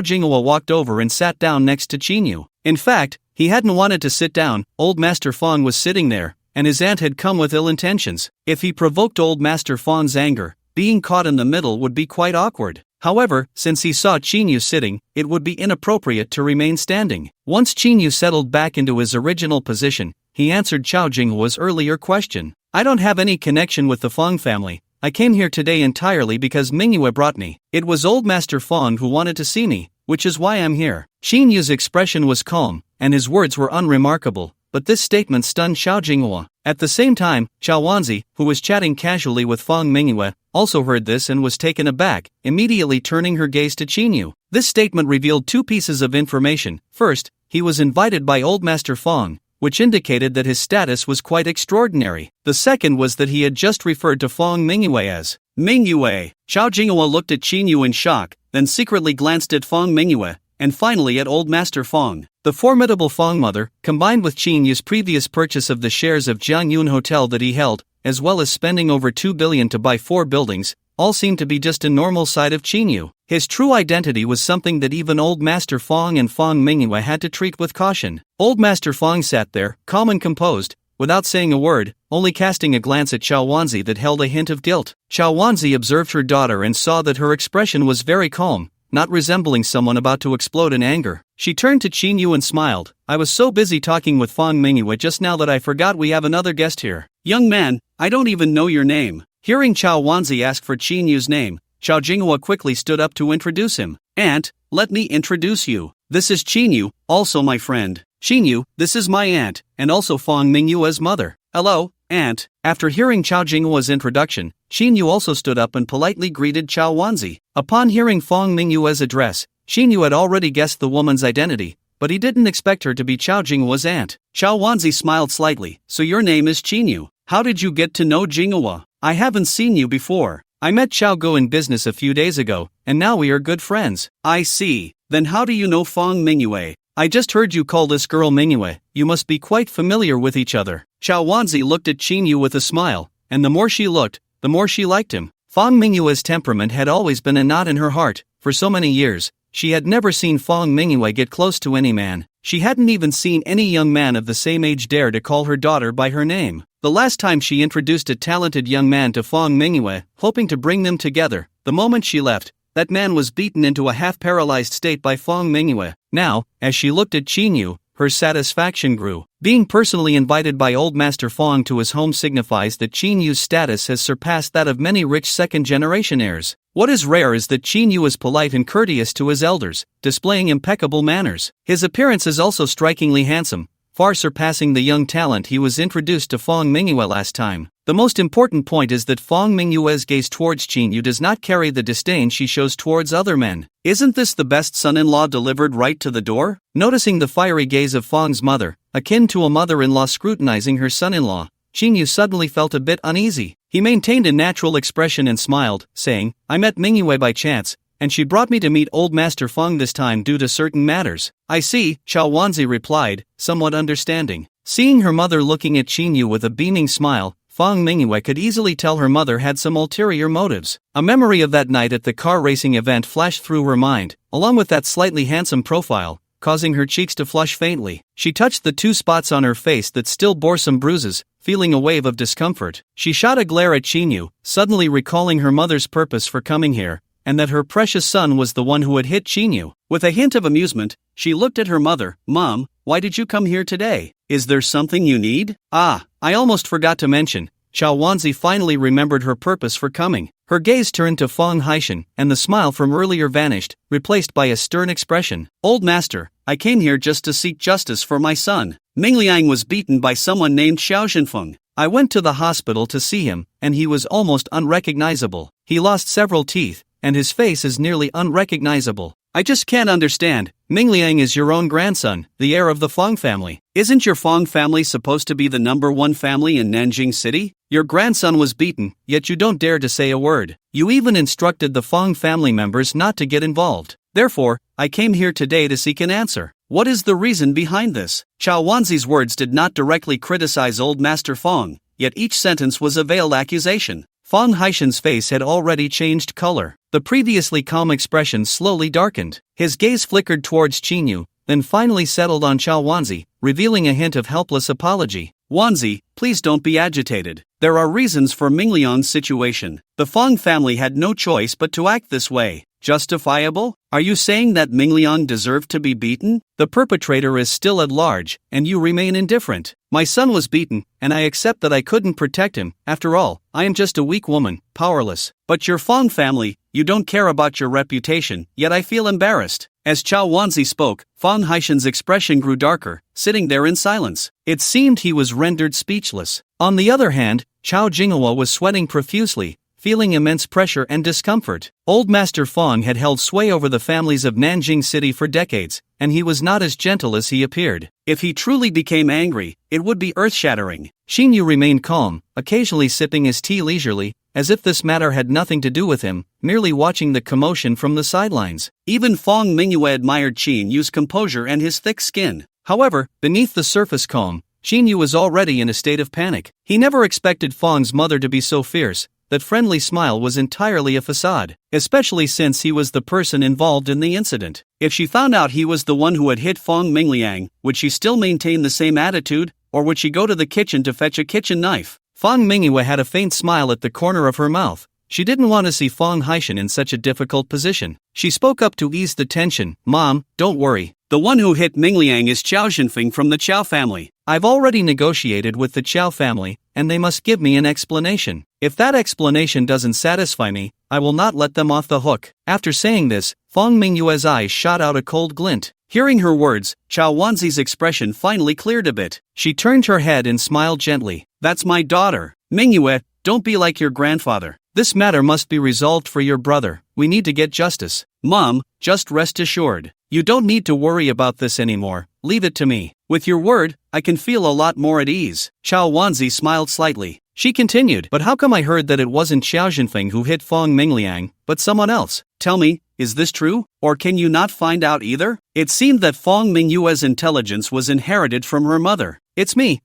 Jinghua walked over and sat down next to Qinyu. In fact, he hadn't wanted to sit down. Old Master Fong was sitting there, and his aunt had come with ill intentions. If he provoked Old Master Fong's anger, being caught in the middle would be quite awkward. However, since he saw Qinyu sitting, it would be inappropriate to remain standing. Once Qinyu settled back into his original position, he answered Chao Jinghua's earlier question. "I don't have any connection with the Fong family. I came here today entirely because Mingyue brought me. It was Old Master Fong who wanted to see me, which is why I'm here." Qinyu's expression was calm, and his words were unremarkable, but this statement stunned Chao Jinghua. At the same time, Chao Wanzi, who was chatting casually with Fong Mingyue, also heard this and was taken aback, immediately turning her gaze to Qinyu. This statement revealed two pieces of information. First, he was invited by Old Master Fong, which indicated that his status was quite extraordinary. The second was that he had just referred to Fong Mingyue as Mingyue. Chao Jinghua looked at Qin Yu in shock, then secretly glanced at Fong Mingyue, and finally at Old Master Fong. The formidable Fong mother, combined with Qin Yu's previous purchase of the shares of Jiangyun Hotel that he held, as well as spending over 2 billion to buy 4 buildings, all seemed to be just a normal side of Qin Yu. His true identity was something that even Old Master Fong and Fong Mingyue had to treat with caution. Old Master Fong sat there, calm and composed, without saying a word, only casting a glance at Chao Wanzi that held a hint of guilt. Chao Wanzi observed her daughter and saw that her expression was very calm, not resembling someone about to explode in anger. She turned to Qin Yu and smiled. I was so busy talking with Fong Mingyue just now that I forgot we have another guest here. Young man, I don't even know your name. Hearing Chao Wanzi ask for Qin Yu's name, Chao Jinghua quickly stood up to introduce him. Aunt, let me introduce you. This is Qin Yu, also my friend. Qin Yu, this is my aunt, and also Fong Mingyue's mother. Hello, aunt. After hearing Chao Jinghua's introduction, Qin Yu also stood up and politely greeted Chao Wanzi. Upon hearing Fong Mingyue's address, Qin Yu had already guessed the woman's identity, but he didn't expect her to be Chao Jinghua's aunt. Chao Wanzi smiled slightly. So your name is Qin Yu. How did you get to know Jinghua? I haven't seen you before. I met Chao Go in business a few days ago, and now we are good friends. I see. Then how do you know Fong Mingyue? I just heard you call this girl Mingyue. You must be quite familiar with each other. Chao Wanzi looked at Qin Yu with a smile, and the more she looked, the more she liked him. Fong Mingyue's temperament had always been a knot in her heart. For so many years, she had never seen Fong Mingyue get close to any man. She hadn't even seen any young man of the same age dare to call her daughter by her name. The last time she introduced a talented young man to Fong Mingyue, hoping to bring them together, the moment she left, that man was beaten into a half-paralyzed state by Fong Mingyue. Now, as she looked at Qin Yu, her satisfaction grew. Being personally invited by Old Master Fong to his home signifies that Qin Yu's status has surpassed that of many rich second-generation heirs. What is rare is that Qin Yu is polite and courteous to his elders, displaying impeccable manners. His appearance is also strikingly handsome, far surpassing the young talent he was introduced to Fong Mingyue last time. The most important point is that Fong Mingyue's gaze towards Qin Yu does not carry the disdain she shows towards other men. Isn't this the best son-in-law delivered right to the door? Noticing the fiery gaze of Fong's mother, akin to a mother-in-law scrutinizing her son-in-law, Qin Yu suddenly felt a bit uneasy. He maintained a natural expression and smiled, saying, I met Mingyue by chance, and she brought me to meet Old Master Fong this time due to certain matters. I see, Chao Wanzi replied, somewhat understanding. Seeing her mother looking at Qin Yu with a beaming smile, Fong Mingyue could easily tell her mother had some ulterior motives. A memory of that night at the car racing event flashed through her mind, along with that slightly handsome profile, causing her cheeks to flush faintly. She touched the 2 spots on her face that still bore some bruises, feeling a wave of discomfort. She shot a glare at Qin Yu, suddenly recalling her mother's purpose for coming here, and that her precious son was the one who had hit Qin Yu. With a hint of amusement, she looked at her mother. Mom, why did you come here today? Is there something you need? Ah, I almost forgot to mention. Chao Wanzi finally remembered her purpose for coming. Her gaze turned to Fong Haishan, and the smile from earlier vanished, replaced by a stern expression. Old master, I came here just to seek justice for my son. Ming Liang was beaten by someone named Xiao Zhenfeng. I went to the hospital to see him, and he was almost unrecognizable. He lost several teeth, and his face is nearly unrecognizable. I just can't understand. Ming Liang is your own grandson, the heir of the Fong family. Isn't your Fong family supposed to be the #1 family in Nanjing City? Your grandson was beaten, yet you don't dare to say a word. You even instructed the Fong family members not to get involved. Therefore, I came here today to seek an answer. What is the reason behind this? Chao Wanzi's words did not directly criticize Old Master Fong, yet each sentence was a veiled accusation. Fong Haishan's face had already changed color. The previously calm expression slowly darkened. His gaze flickered towards Qin Yu, then finally settled on Chao Wanzi, revealing a hint of helpless apology. Wanzi, please don't be agitated. There are reasons for Ming Liang's situation. The Fong family had no choice but to act this way. Justifiable? Are you saying that Ming Liang deserved to be beaten? The perpetrator is still at large, and you remain indifferent. My son was beaten, and I accept that I couldn't protect him. After all, I am just a weak woman, powerless. But your Fong family, you don't care about your reputation, yet I feel embarrassed. As Chao Wanzi spoke, Fong Haishan's expression grew darker, sitting there in silence. It seemed he was rendered speechless. On the other hand, Chao Jinghua was sweating profusely, feeling immense pressure and discomfort. Old Master Fong had held sway over the families of Nanjing City for decades, and he was not as gentle as he appeared. If he truly became angry, it would be earth-shattering. Xinyu remained calm, occasionally sipping his tea leisurely, as if this matter had nothing to do with him, merely watching the commotion from the sidelines. Even Fong Mingyue admired Qinyu's composure and his thick skin. However, beneath the surface calm, Xinyu was already in a state of panic. He never expected Fong's mother to be so fierce. That friendly smile was entirely a facade, especially since he was the person involved in the incident. If she found out he was the one who had hit Fong Mingliang, would she still maintain the same attitude, or would she go to the kitchen to fetch a kitchen knife? Fong Mingyue had a faint smile at the corner of her mouth. She didn't want to see Fong Haishan in such a difficult position. She spoke up to ease the tension. "Mom, don't worry. The one who hit Mingliang is Qiao Xinfeng from the Qiao family. I've already negotiated with the Qiao family, and they must give me an explanation. If that explanation doesn't satisfy me, I will not let them off the hook." After saying this, Fong Mingyue's eyes shot out a cold glint. Hearing her words, Qiao Wanzi's expression finally cleared a bit. She turned her head and smiled gently. "That's my daughter. Mingyue, don't be like your grandfather. This matter must be resolved for your brother. We need to get justice. Mom, just rest assured. You don't need to worry about this anymore. Leave it to me. With your word, I can feel a lot more at ease." Qiao Wanzi smiled slightly. She continued, "But how come I heard that it wasn't Qiao Xinfeng who hit Fong Mingliang, but someone else? Tell me, is this true? Or can you not find out either?" It seemed that Fong Mingyue's intelligence was inherited from her mother. It's me,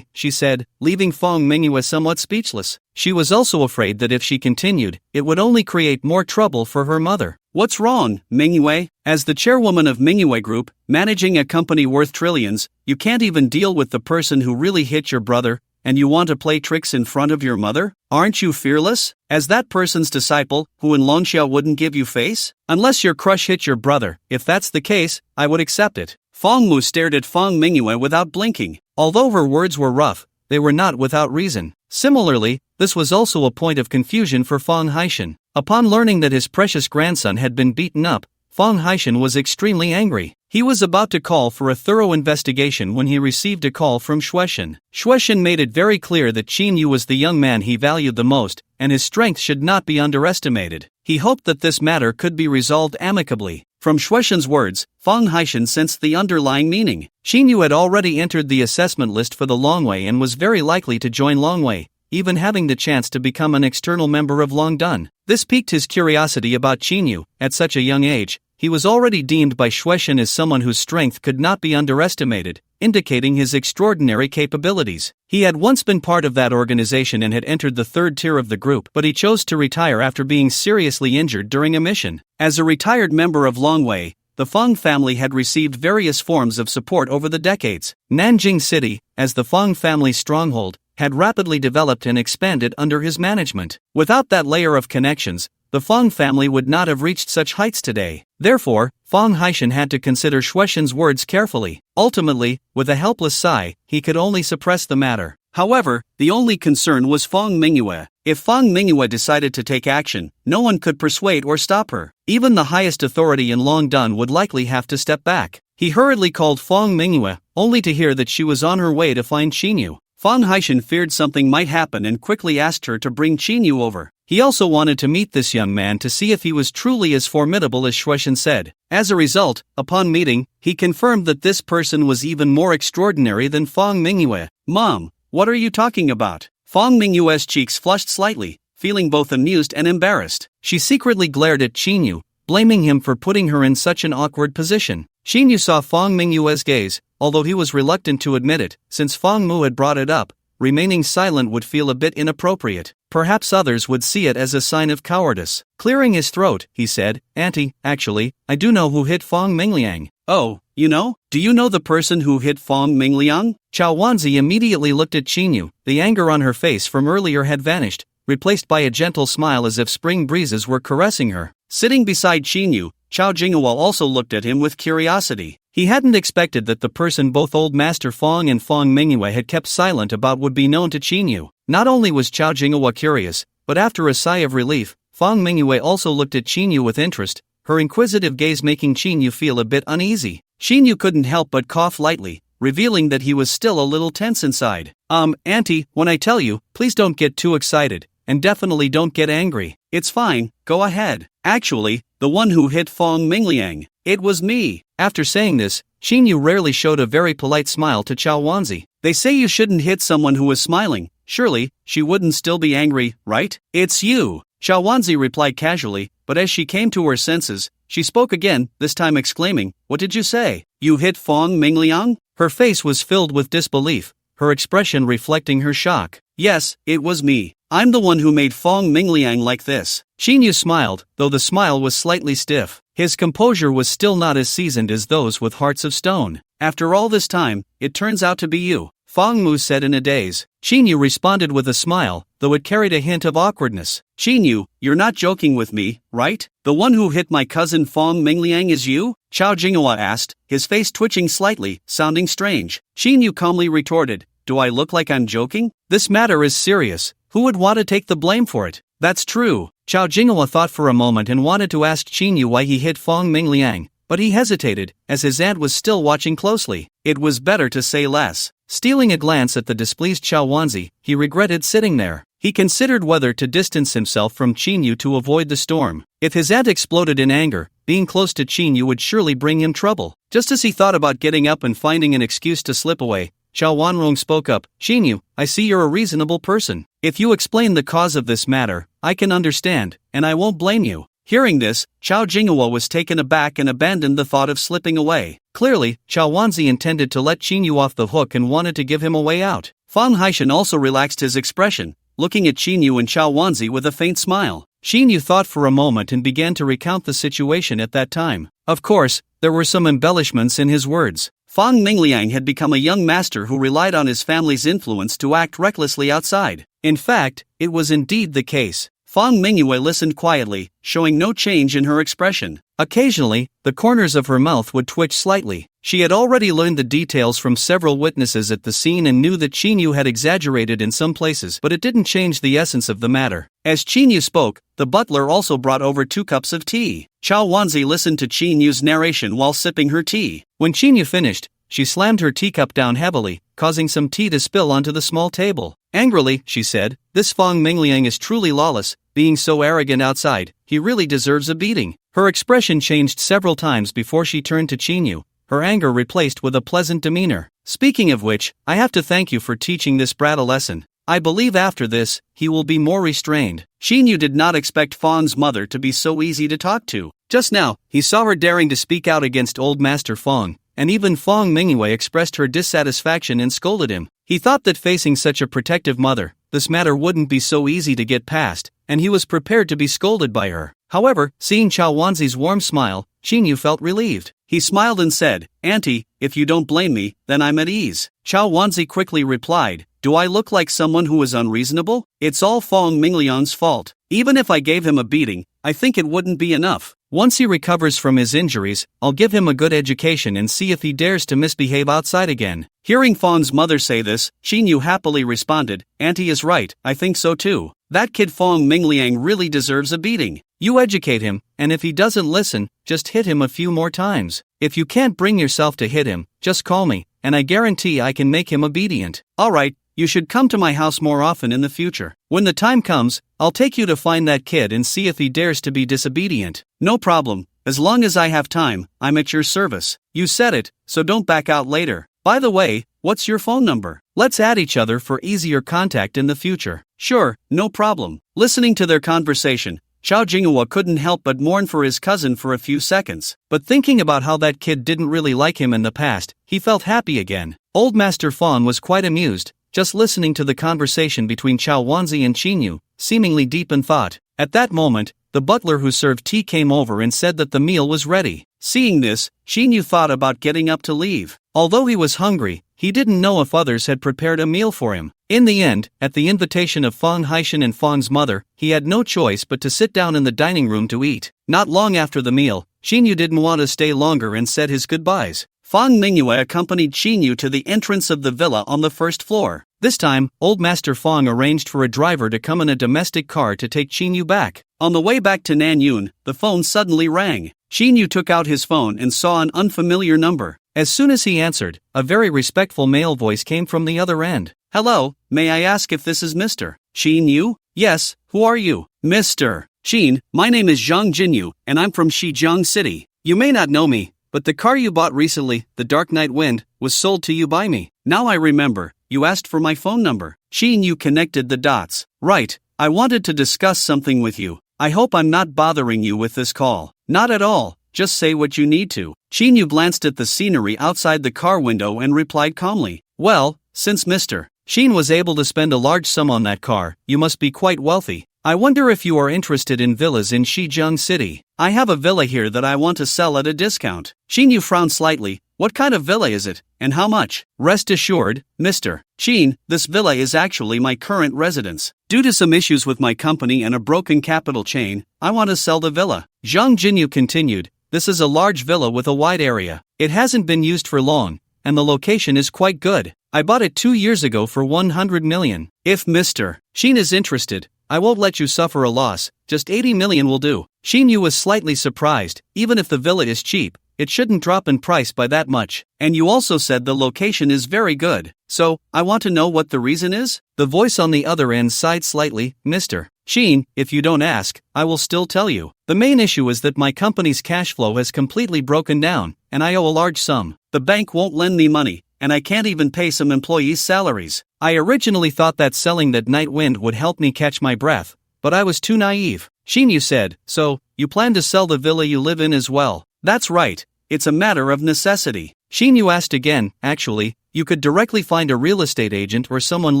she said, leaving Fong Mingyue somewhat speechless. She was also afraid that if she continued, it would only create more trouble for her mother. "What's wrong, Mingyue? As the chairwoman of Mingyue Group, managing a company worth trillions, you can't even deal with the person who really hit your brother, and you want to play tricks in front of your mother? Aren't you fearless? As that person's disciple, who in Longxiao wouldn't give you face? Unless your crush hit your brother, if that's the case, I would accept it." Fong Mu stared at Fong Mingyue without blinking. Although her words were rough, they were not without reason. Similarly, this was also a point of confusion for Fong Haishan. Upon learning that his precious grandson had been beaten up, Fong Haishan was extremely angry. He was about to call for a thorough investigation when he received a call from Shueishan. Shueishan made it very clear that Qin Yu was the young man he valued the most, and his strength should not be underestimated. He hoped that this matter could be resolved amicably. From Shueishan's words, Fong Haishan sensed the underlying meaning. Qin Yu had already entered the assessment list for the Longwei and was very likely to join Longwei, even having the chance to become an external member of Longdun. This piqued his curiosity about Qin Yu. At such a young age, he was already deemed by Shueishan as someone whose strength could not be underestimated, indicating his extraordinary capabilities. He had once been part of that organization and had entered the third tier of the group, but he chose to retire after being seriously injured during a mission. As a retired member of Longwei, the Fong family had received various forms of support over the decades. Nanjing City, as the Fong family's stronghold, had rapidly developed and expanded under his management. Without that layer of connections, the Fong family would not have reached such heights today. Therefore, Fong Haishan had to consider Shueishan's words carefully. Ultimately, with a helpless sigh, he could only suppress the matter. However, the only concern was Fong Mingyue. If Fong Mingyue decided to take action, no one could persuade or stop her. Even the highest authority in Longdun would likely have to step back. He hurriedly called Fong Mingyue, only to hear that she was on her way to find Qin Yu. Fong Haishan feared something might happen and quickly asked her to bring Qin Yu over. He also wanted to meet this young man to see if he was truly as formidable as Shueishan said. As a result, upon meeting, he confirmed that this person was even more extraordinary than Fong Mingyue. "Mom, what are you talking about?" Fong Mingyue's cheeks flushed slightly, feeling both amused and embarrassed. She secretly glared at Qin Yu, blaming him for putting her in such an awkward position. Qin Yu saw Fong Mingyue's gaze, although he was reluctant to admit it, since Fong Mu had brought it up. Remaining silent would feel a bit inappropriate. Perhaps others would see it as a sign of cowardice. Clearing his throat, he said, "Auntie, actually, I do know who hit Fong Mingliang." "Oh, you know? Do you know the person who hit Fong Mingliang?" Qiao Wanzi immediately looked at Qin Yu. The anger on her face from earlier had vanished, replaced by a gentle smile as if spring breezes were caressing her. Sitting beside Qin Yu, Qiao Jinghua also looked at him with curiosity. He hadn't expected that the person both Old Master Fong and Fong Mingyue had kept silent about would be known to Qin Yu. Not only was Qiao Jinghua curious, but after a sigh of relief, Fong Mingyue also looked at Qin Yu with interest, her inquisitive gaze making Qin Yu feel a bit uneasy. Qin Yu couldn't help but cough lightly, revealing that he was still a little tense inside. Auntie, when I tell you, please don't get too excited. and definitely don't get angry. It's fine, go ahead. Actually, the one who hit Fong Mingliang. It was me. After saying this, Xinyu rarely showed a very polite smile to Chao Wanzi. They say you shouldn't hit someone who is smiling. Surely, she wouldn't still be angry, right? It's you. Chao Wanzi replied casually, but as she came to her senses, she spoke again, this time exclaiming, "What did you say? You hit Fong Mingliang?" Her face was filled with disbelief, her expression reflecting her shock. Yes, it was me. I'm the one who made Fong Mingliang like this. Xinyu smiled, though the smile was slightly stiff. His composure was still not as seasoned as those with hearts of stone. After all this time, it turns out to be you, Fong Mu said in a daze. Xinyu responded with a smile, though it carried a hint of awkwardness. Xinyu, you're not joking with me, right? The one who hit my cousin Fong Mingliang is you? Chao Jinghua asked, his face twitching slightly, sounding strange. Xinyu calmly retorted, do I look like I'm joking? This matter is serious. Who would want to take the blame for it? That's true. Chao Jinghua thought for a moment and wanted to ask Xinyu why he hit Fong Mingliang, but he hesitated, as his aunt was still watching closely. It was better to say less. Stealing a glance at the displeased Chao Wanzi, he regretted sitting there. He considered whether to distance himself from Xinyu to avoid the storm. If his aunt exploded in anger, being close to Xinyu would surely bring him trouble. Just as he thought about getting up and finding an excuse to slip away, Chao Wanrong spoke up, Xinyu, I see you're a reasonable person. If you explain the cause of this matter, I can understand, and I won't blame you. Hearing this, Chao Jinghua was taken aback and abandoned the thought of slipping away. Clearly, Chao Wanzi intended to let Xinyu off the hook and wanted to give him a way out. Fang Haishan also relaxed his expression, looking at Xinyu and Chao Wanzi with a faint smile. Xinyu thought for a moment and began to recount the situation at that time. Of course, there were some embellishments in his words. Fong Mingliang had become a young master who relied on his family's influence to act recklessly outside. In fact, it was indeed the case. Fong Mingyue listened quietly, showing no change in her expression. Occasionally, the corners of her mouth would twitch slightly. She had already learned the details from several witnesses at the scene and knew that Xinyu had exaggerated in some places, but it didn't change the essence of the matter. As Xinyu spoke, the butler also brought over 2 cups of tea. Chao Wanzi listened to Xinyu's narration while sipping her tea. When Xinyu finished, she slammed her teacup down heavily, causing some tea to spill onto the small table. Angrily, she said, this Fong Mingliang is truly lawless, being so arrogant outside, he really deserves a beating. Her expression changed several times before she turned to Xinyu, her anger replaced with a pleasant demeanor. Speaking of which, I have to thank you for teaching this brat a lesson. I believe after this, he will be more restrained. Xinyu did not expect Fong's mother to be so easy to talk to. Just now, he saw her daring to speak out against old Master Fong, and even Fong Mingyue expressed her dissatisfaction and scolded him. He thought that facing such a protective mother, this matter wouldn't be so easy to get past, and he was prepared to be scolded by her. However, seeing Chao Wanzi's warm smile, Xinyu felt relieved. He smiled and said, Auntie, if you don't blame me, then I'm at ease. Chao Wanzi quickly replied, do I look like someone who is unreasonable? It's all Fong Mingliang's fault. Even if I gave him a beating, I think it wouldn't be enough. Once he recovers from his injuries, I'll give him a good education and see if he dares to misbehave outside again. Hearing Fong's mother say this, Xinyu happily responded, Auntie is right, I think so too. That kid Fong Mingliang really deserves a beating. You educate him, and if he doesn't listen, just hit him a few more times. If you can't bring yourself to hit him, just call me, and I guarantee I can make him obedient. Alright, you should come to my house more often in the future. When the time comes, I'll take you to find that kid and see if he dares to be disobedient. No problem, as long as I have time, I'm at your service. You said it, so don't back out later. By the way, what's your phone number? Let's add each other for easier contact in the future. Sure, no problem. Listening to their conversation, Chao Jinghua couldn't help but mourn for his cousin for a few seconds. But thinking about how that kid didn't really like him in the past, he felt happy again. Old Master Fawn was quite amused, just listening to the conversation between Chao Wanzi and Xinyu, seemingly deep in thought. At that moment, the butler who served tea came over and said that the meal was ready. Seeing this, Xinyu thought about getting up to leave. Although he was hungry, he didn't know if others had prepared a meal for him. In the end, at the invitation of Fong Haishan and Fong's mother, he had no choice but to sit down in the dining room to eat. Not long after the meal, Xinyu didn't want to stay longer and said his goodbyes. Fong Mingyue accompanied Xinyu to the entrance of the villa on the first floor. This time, Old Master Fong arranged for a driver to come in a domestic car to take Xinyu back. On the way back to Nanyun, the phone suddenly rang. Xinyu took out his phone and saw an unfamiliar number. As soon as he answered, a very respectful male voice came from the other end. Hello, may I ask if this is Mr. Xinyu? Yes, who are you? Mr. Shin, my name is Zhang Jinyu, and I'm from Shijiang City. You may not know me, but the car you bought recently, the Dark Night Wind, was sold to you by me. Now I remember, you asked for my phone number. Shin, you connected the dots. Right, I wanted to discuss something with you. I hope I'm not bothering you with this call. Not at all, just say what you need to. Shin, you glanced at the scenery outside the car window and replied calmly. Well, since Mr. Shin was able to spend a large sum on that car, you must be quite wealthy. I wonder if you are interested in villas in Shijiang City. I have a villa here that I want to sell at a discount. Shin, you frowned slightly. What kind of villa is it, and how much? Rest assured, Mr. Shin, this villa is actually my current residence. Due to some issues with my company and a broken capital chain, I want to sell the villa. Zhang Jinyu continued. This is a large villa with a wide area. It hasn't been used for long, and the location is quite good. I bought it 2 years ago for 100 million. If Mr. Shin is interested, I won't let you suffer a loss, just 80 million will do. Shin Yu was slightly surprised. Even if the villa is cheap, it shouldn't drop in price by that much. And you also said the location is very good. So, I want to know what the reason is? The voice on the other end sighed slightly. Mr. Shin, if you don't ask, I will still tell you. The main issue is that my company's cash flow has completely broken down, and I owe a large sum. The bank won't lend me money, and I can't even pay some employees' salaries. I originally thought that selling that Night Wind would help me catch my breath, but I was too naive. Shin, you said, so, you plan to sell the villa you live in as well? That's right, it's a matter of necessity. Shin, you asked again. Actually, you could directly find a real estate agent or someone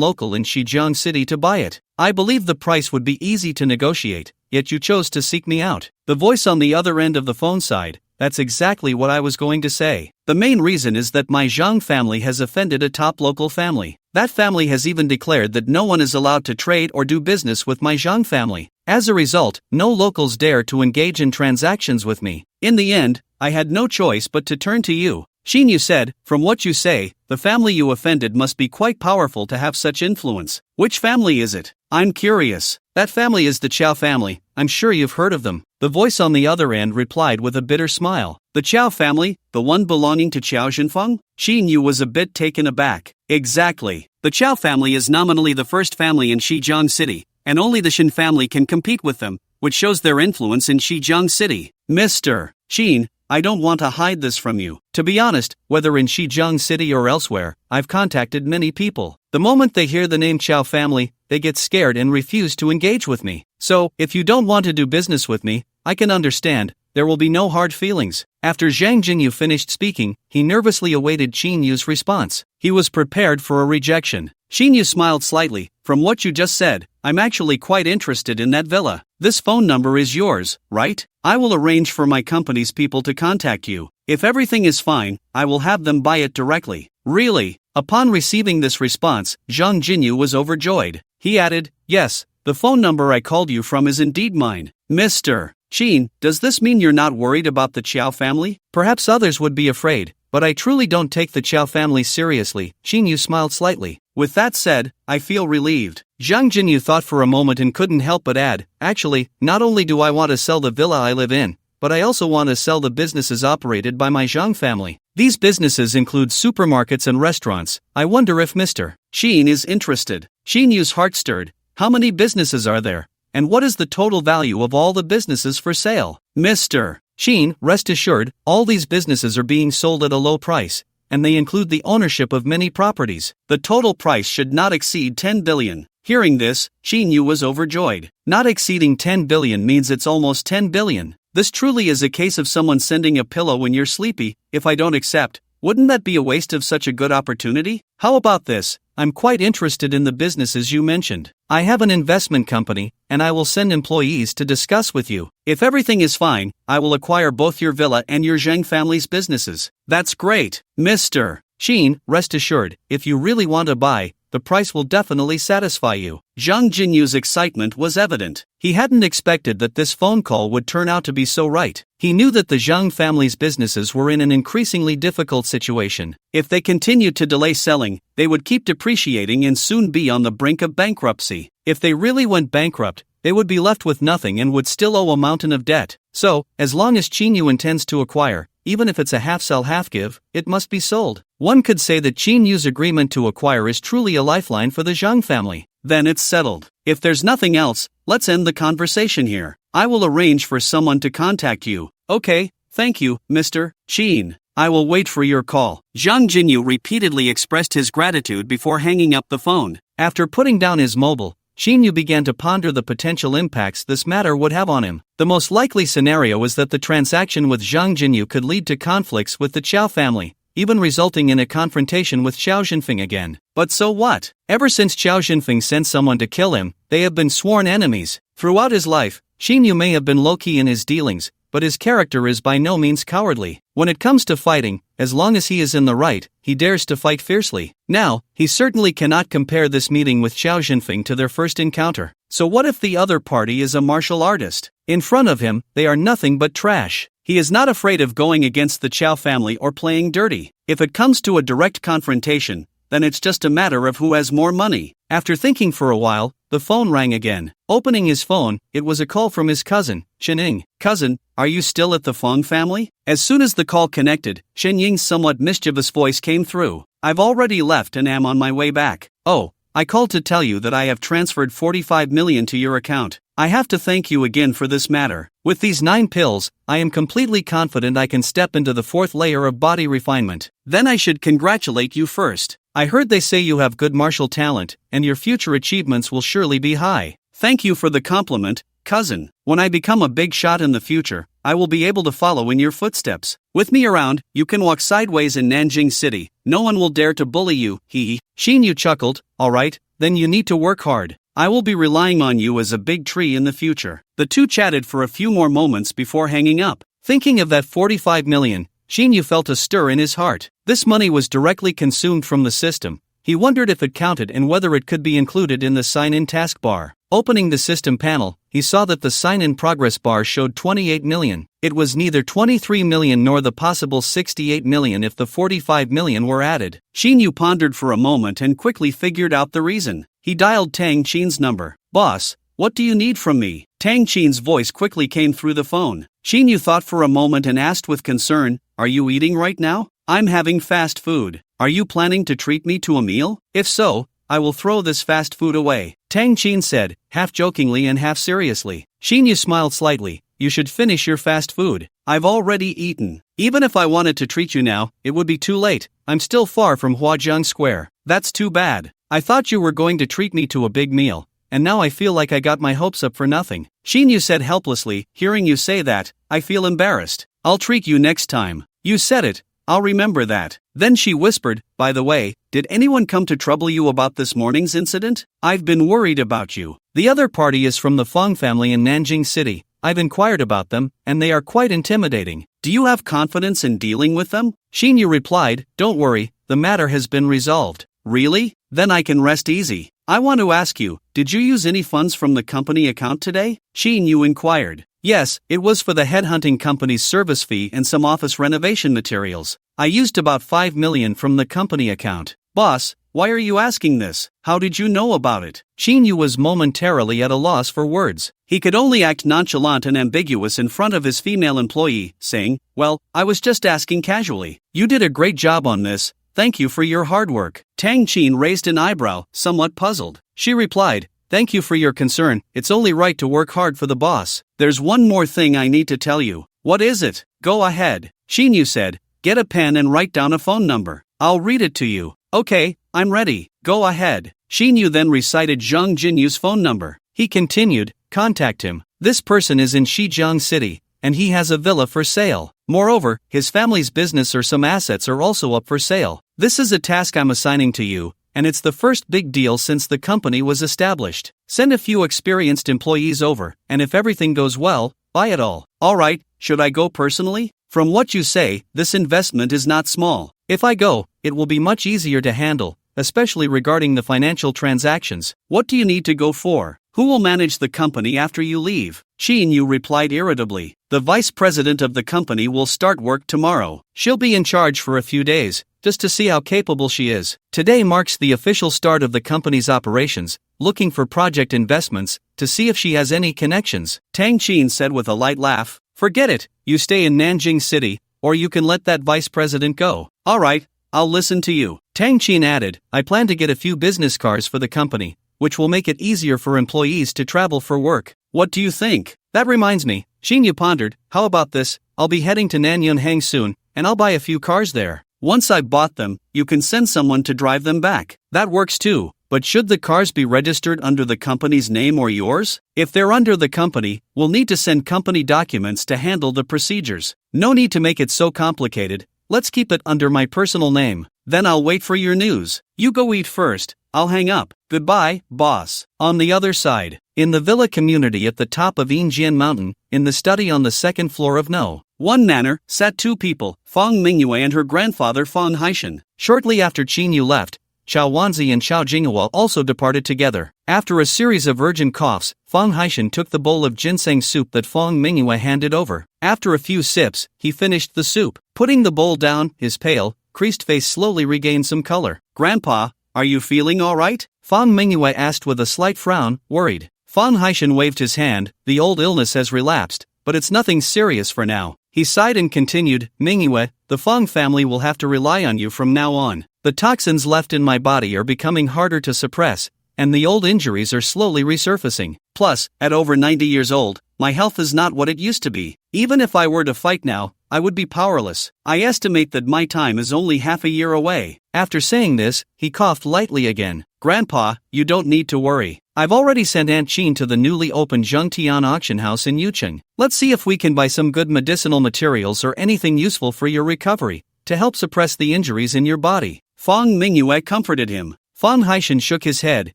local in Shijiang City to buy it. I believe the price would be easy to negotiate, yet you chose to seek me out. The voice on the other end of the phone sighed. That's exactly what I was going to say. The main reason is that my Zhang family has offended a top local family. That family has even declared that no one is allowed to trade or do business with my Zhang family. As a result, no locals dare to engage in transactions with me. In the end, I had no choice but to turn to you. Shin, you said, from what you say, the family you offended must be quite powerful to have such influence. Which family is it? I'm curious. That family is the Chow family. I'm sure you've heard of them. The voice on the other end replied with a bitter smile. The Chow family, the one belonging to Chow Jinfeng? Shin Yu was a bit taken aback. Exactly. The Chow family is nominally the first family in Shijiang City, and only the Shin family can compete with them, which shows their influence in Shijiang City. Mr. Shin, I don't want to hide this from you. To be honest, whether in Shijiang City or elsewhere, I've contacted many people. The moment they hear the name Chow family, they get scared and refuse to engage with me. So, if you don't want to do business with me, I can understand. There will be no hard feelings. After Zhang Jinyu finished speaking, he nervously awaited Shin Yu's response. He was prepared for a rejection. Shin Yu smiled slightly. From what you just said, I'm actually quite interested in that villa. This phone number is yours, right? I will arrange for my company's people to contact you. If everything is fine, I will have them buy it directly. Really? Upon receiving this response, Zhang Jinyu was overjoyed. He added, yes, the phone number I called you from is indeed mine. Mr. Shin, does this mean you're not worried about the Chow family? Perhaps others would be afraid, but I truly don't take the Chow family seriously. Shin Yu smiled slightly. With that said, I feel relieved. Zhang Jinyu thought for a moment and couldn't help but add, actually, not only do I want to sell the villa I live in, but I also want to sell the businesses operated by my Zhang family. These businesses include supermarkets and restaurants. I wonder if Mr. Shin is interested. Shin Yu's heart stirred. How many businesses are there? And what is the total value of all the businesses for sale? Mr. Shin, rest assured, all these businesses are being sold at a low price, and they include the ownership of many properties. The total price should not exceed 10 billion. Hearing this, Shin Yu was overjoyed. Not exceeding 10 billion means it's almost 10 billion. This truly is a case of someone sending a pillow when you're sleepy. If I don't accept, wouldn't that be a waste of such a good opportunity? How about this? I'm quite interested in the businesses you mentioned. I have an investment company, and I will send employees to discuss with you. If everything is fine, I will acquire both your villa and your Zhang family's businesses. That's great. Mr. Shin, rest assured, if you really want to buy, the price will definitely satisfy you. Zhang Jinyu's excitement was evident. He hadn't expected that this phone call would turn out to be so right. He knew that the Zhang family's businesses were in an increasingly difficult situation. If they continued to delay selling, they would keep depreciating and soon be on the brink of bankruptcy. If they really went bankrupt, they would be left with nothing and would still owe a mountain of debt. So, as long as Jinyu intends to acquire, even if it's a half-sell half-give, it must be sold. One could say that Jinyu's agreement to acquire is truly a lifeline for the Zhang family. Then it's settled. If there's nothing else, let's end the conversation here. I will arrange for someone to contact you. Okay, thank you, Mr. Chin. I will wait for your call. Zhang Jinyu repeatedly expressed his gratitude before hanging up the phone. After putting down his mobile, Xinyu began to ponder the potential impacts this matter would have on him. The most likely scenario is that the transaction with Zhang Jinyu could lead to conflicts with the Qiao family, even resulting in a confrontation with Xiao Jinfeng again. But so what? Ever since Xiao Jinfeng sent someone to kill him, they have been sworn enemies. Throughout his life, Xinyu may have been low-key in his dealings, but his character is by no means cowardly. When it comes to fighting, as long as he is in the right, he dares to fight fiercely. Now, he certainly cannot compare this meeting with Xiao Jinfeng to their first encounter. So what if the other party is a martial artist? In front of him, they are nothing but trash. He is not afraid of going against the Qiao family or playing dirty. If it comes to a direct confrontation, then it's just a matter of who has more money. After thinking for a while, the phone rang again. Opening his phone, it was a call from his cousin, Shen Ying. Cousin, are you still at the Feng family? As soon as the call connected, Shen Ying's somewhat mischievous voice came through. I've already left and am on my way back. Oh, I called to tell you that I have transferred 45 million to your account. I have to thank you again for this matter. With these 9 pills, I am completely confident I can step into the 4th layer of body refinement. Then I should congratulate you first. I heard they say you have good martial talent, and your future achievements will surely be high. Thank you for the compliment, cousin. When I become a big shot in the future, I will be able to follow in your footsteps. With me around, you can walk sideways in Nanjing City. No one will dare to bully you, hee. Xinyu chuckled. Alright, then you need to work hard. I will be relying on you as a big tree in the future. The two chatted for a few more moments before hanging up. Thinking of that 45 million, Xinyu felt a stir in his heart. This money was directly consumed from the system. He wondered if it counted and whether it could be included in the sign-in taskbar. Opening the system panel, he saw that the sign-in progress bar showed 28 million. It was neither 23 million nor the possible 68 million if the 45 million were added. Xinyu pondered for a moment and quickly figured out the reason. He dialed Tang Qin's number. Boss, what do you need from me? Tang Qin's voice quickly came through the phone. Xinyu thought for a moment and asked with concern, are you eating right now? I'm having fast food. Are you planning to treat me to a meal? If so, I will throw this fast food away. Tang Qin said, half jokingly and half seriously. Xinyu smiled slightly. You should finish your fast food. I've already eaten. Even if I wanted to treat you now, it would be too late. I'm still far from Huajiang Square. That's too bad. I thought you were going to treat me to a big meal, and now I feel like I got my hopes up for nothing. Xinyu said helplessly, hearing you say that, I feel embarrassed. I'll treat you next time. You said it. I'll remember that. Then she whispered, by the way, did anyone come to trouble you about this morning's incident? I've been worried about you. The other party is from the Feng family in Nanjing City. I've inquired about them, and they are quite intimidating. Do you have confidence in dealing with them? Xinyu replied, don't worry, the matter has been resolved. Really? Then I can rest easy. I want to ask you, did you use any funds from the company account today? Xinyu inquired. Yes, it was for the headhunting company's service fee and some office renovation materials. I used about 5 million from the company account. Boss, why are you asking this? How did you know about it? Xinyu was momentarily at a loss for words. He could only act nonchalant and ambiguous in front of his female employee, saying, well, I was just asking casually. You did a great job on this. Thank you for your hard work. Tang Qin raised an eyebrow, somewhat puzzled. She replied, thank you for your concern. It's only right to work hard for the boss. There's one more thing I need to tell you. What is it? Go ahead. Xinyu said, get a pen and write down a phone number. I'll read it to you. Okay, I'm ready. Go ahead. Xinyu then recited Zhang Jinyu's phone number. He continued, contact him. This person is in Shijiang City, and he has a villa for sale. Moreover, his family's business or some assets are also up for sale. This is a task I'm assigning to you, and it's the first big deal since the company was established. Send a few experienced employees over, and if everything goes well, buy it all. Alright, should I go personally? From what you say, this investment is not small. If I go, it will be much easier to handle, especially regarding the financial transactions. What do you need to go for? Who will manage the company after you leave? Xinyu replied irritably. The vice president of the company will start work tomorrow. She'll be in charge for a few days, just to see how capable she is. Today marks the official start of the company's operations, looking for project investments, to see if she has any connections. Tang Qin said with a light laugh, forget it, you stay in Nanjing City, or you can let that vice president go. Alright, I'll listen to you. Tang Qin added, I plan to get a few business cars for the company, which will make it easier for employees to travel for work. What do you think? That reminds me, Xinyu pondered, how about this? I'll be heading to Nanyunhang soon, and I'll buy a few cars there. Once I've bought them, you can send someone to drive them back. That works too, but should the cars be registered under the company's name or yours? If they're under the company, we'll need to send company documents to handle the procedures. No need to make it so complicated, let's keep it under my personal name. Then I'll wait for your news. You go eat first, I'll hang up. Goodbye, boss. On the other side, in the villa community at the top of Yinjian Mountain, in the study on the second floor of No. 1 Nanner, sat two people, Fang Mingyue and her grandfather Fang Haishan. Shortly after Qinyu left, Chao Wanzi and Chao Jinghua also departed together. After a series of urgent coughs, Fang Haishan took the bowl of ginseng soup that Fang Mingyue handed over. After a few sips, he finished the soup. Putting the bowl down, his pale, creased face slowly regained some color. Grandpa, are you feeling alright? Fang Mingyue asked with a slight frown, worried. Fang Haishan waved his hand. The old illness has relapsed, but it's nothing serious for now. He sighed and continued, Mingyue, the Fang family will have to rely on you from now on. The toxins left in my body are becoming harder to suppress, and the old injuries are slowly resurfacing. Plus, at over 90 years old, my health is not what it used to be. Even if I were to fight now, I would be powerless. I estimate that my time is only half a year away. After saying this, he coughed lightly again. Grandpa, you don't need to worry. I've already sent Aunt Qin to the newly opened Zhengtian auction house in Yucheng. Let's see if we can buy some good medicinal materials or anything useful for your recovery, to help suppress the injuries in your body. Fang Mingyue comforted him. Fang Haishan shook his head.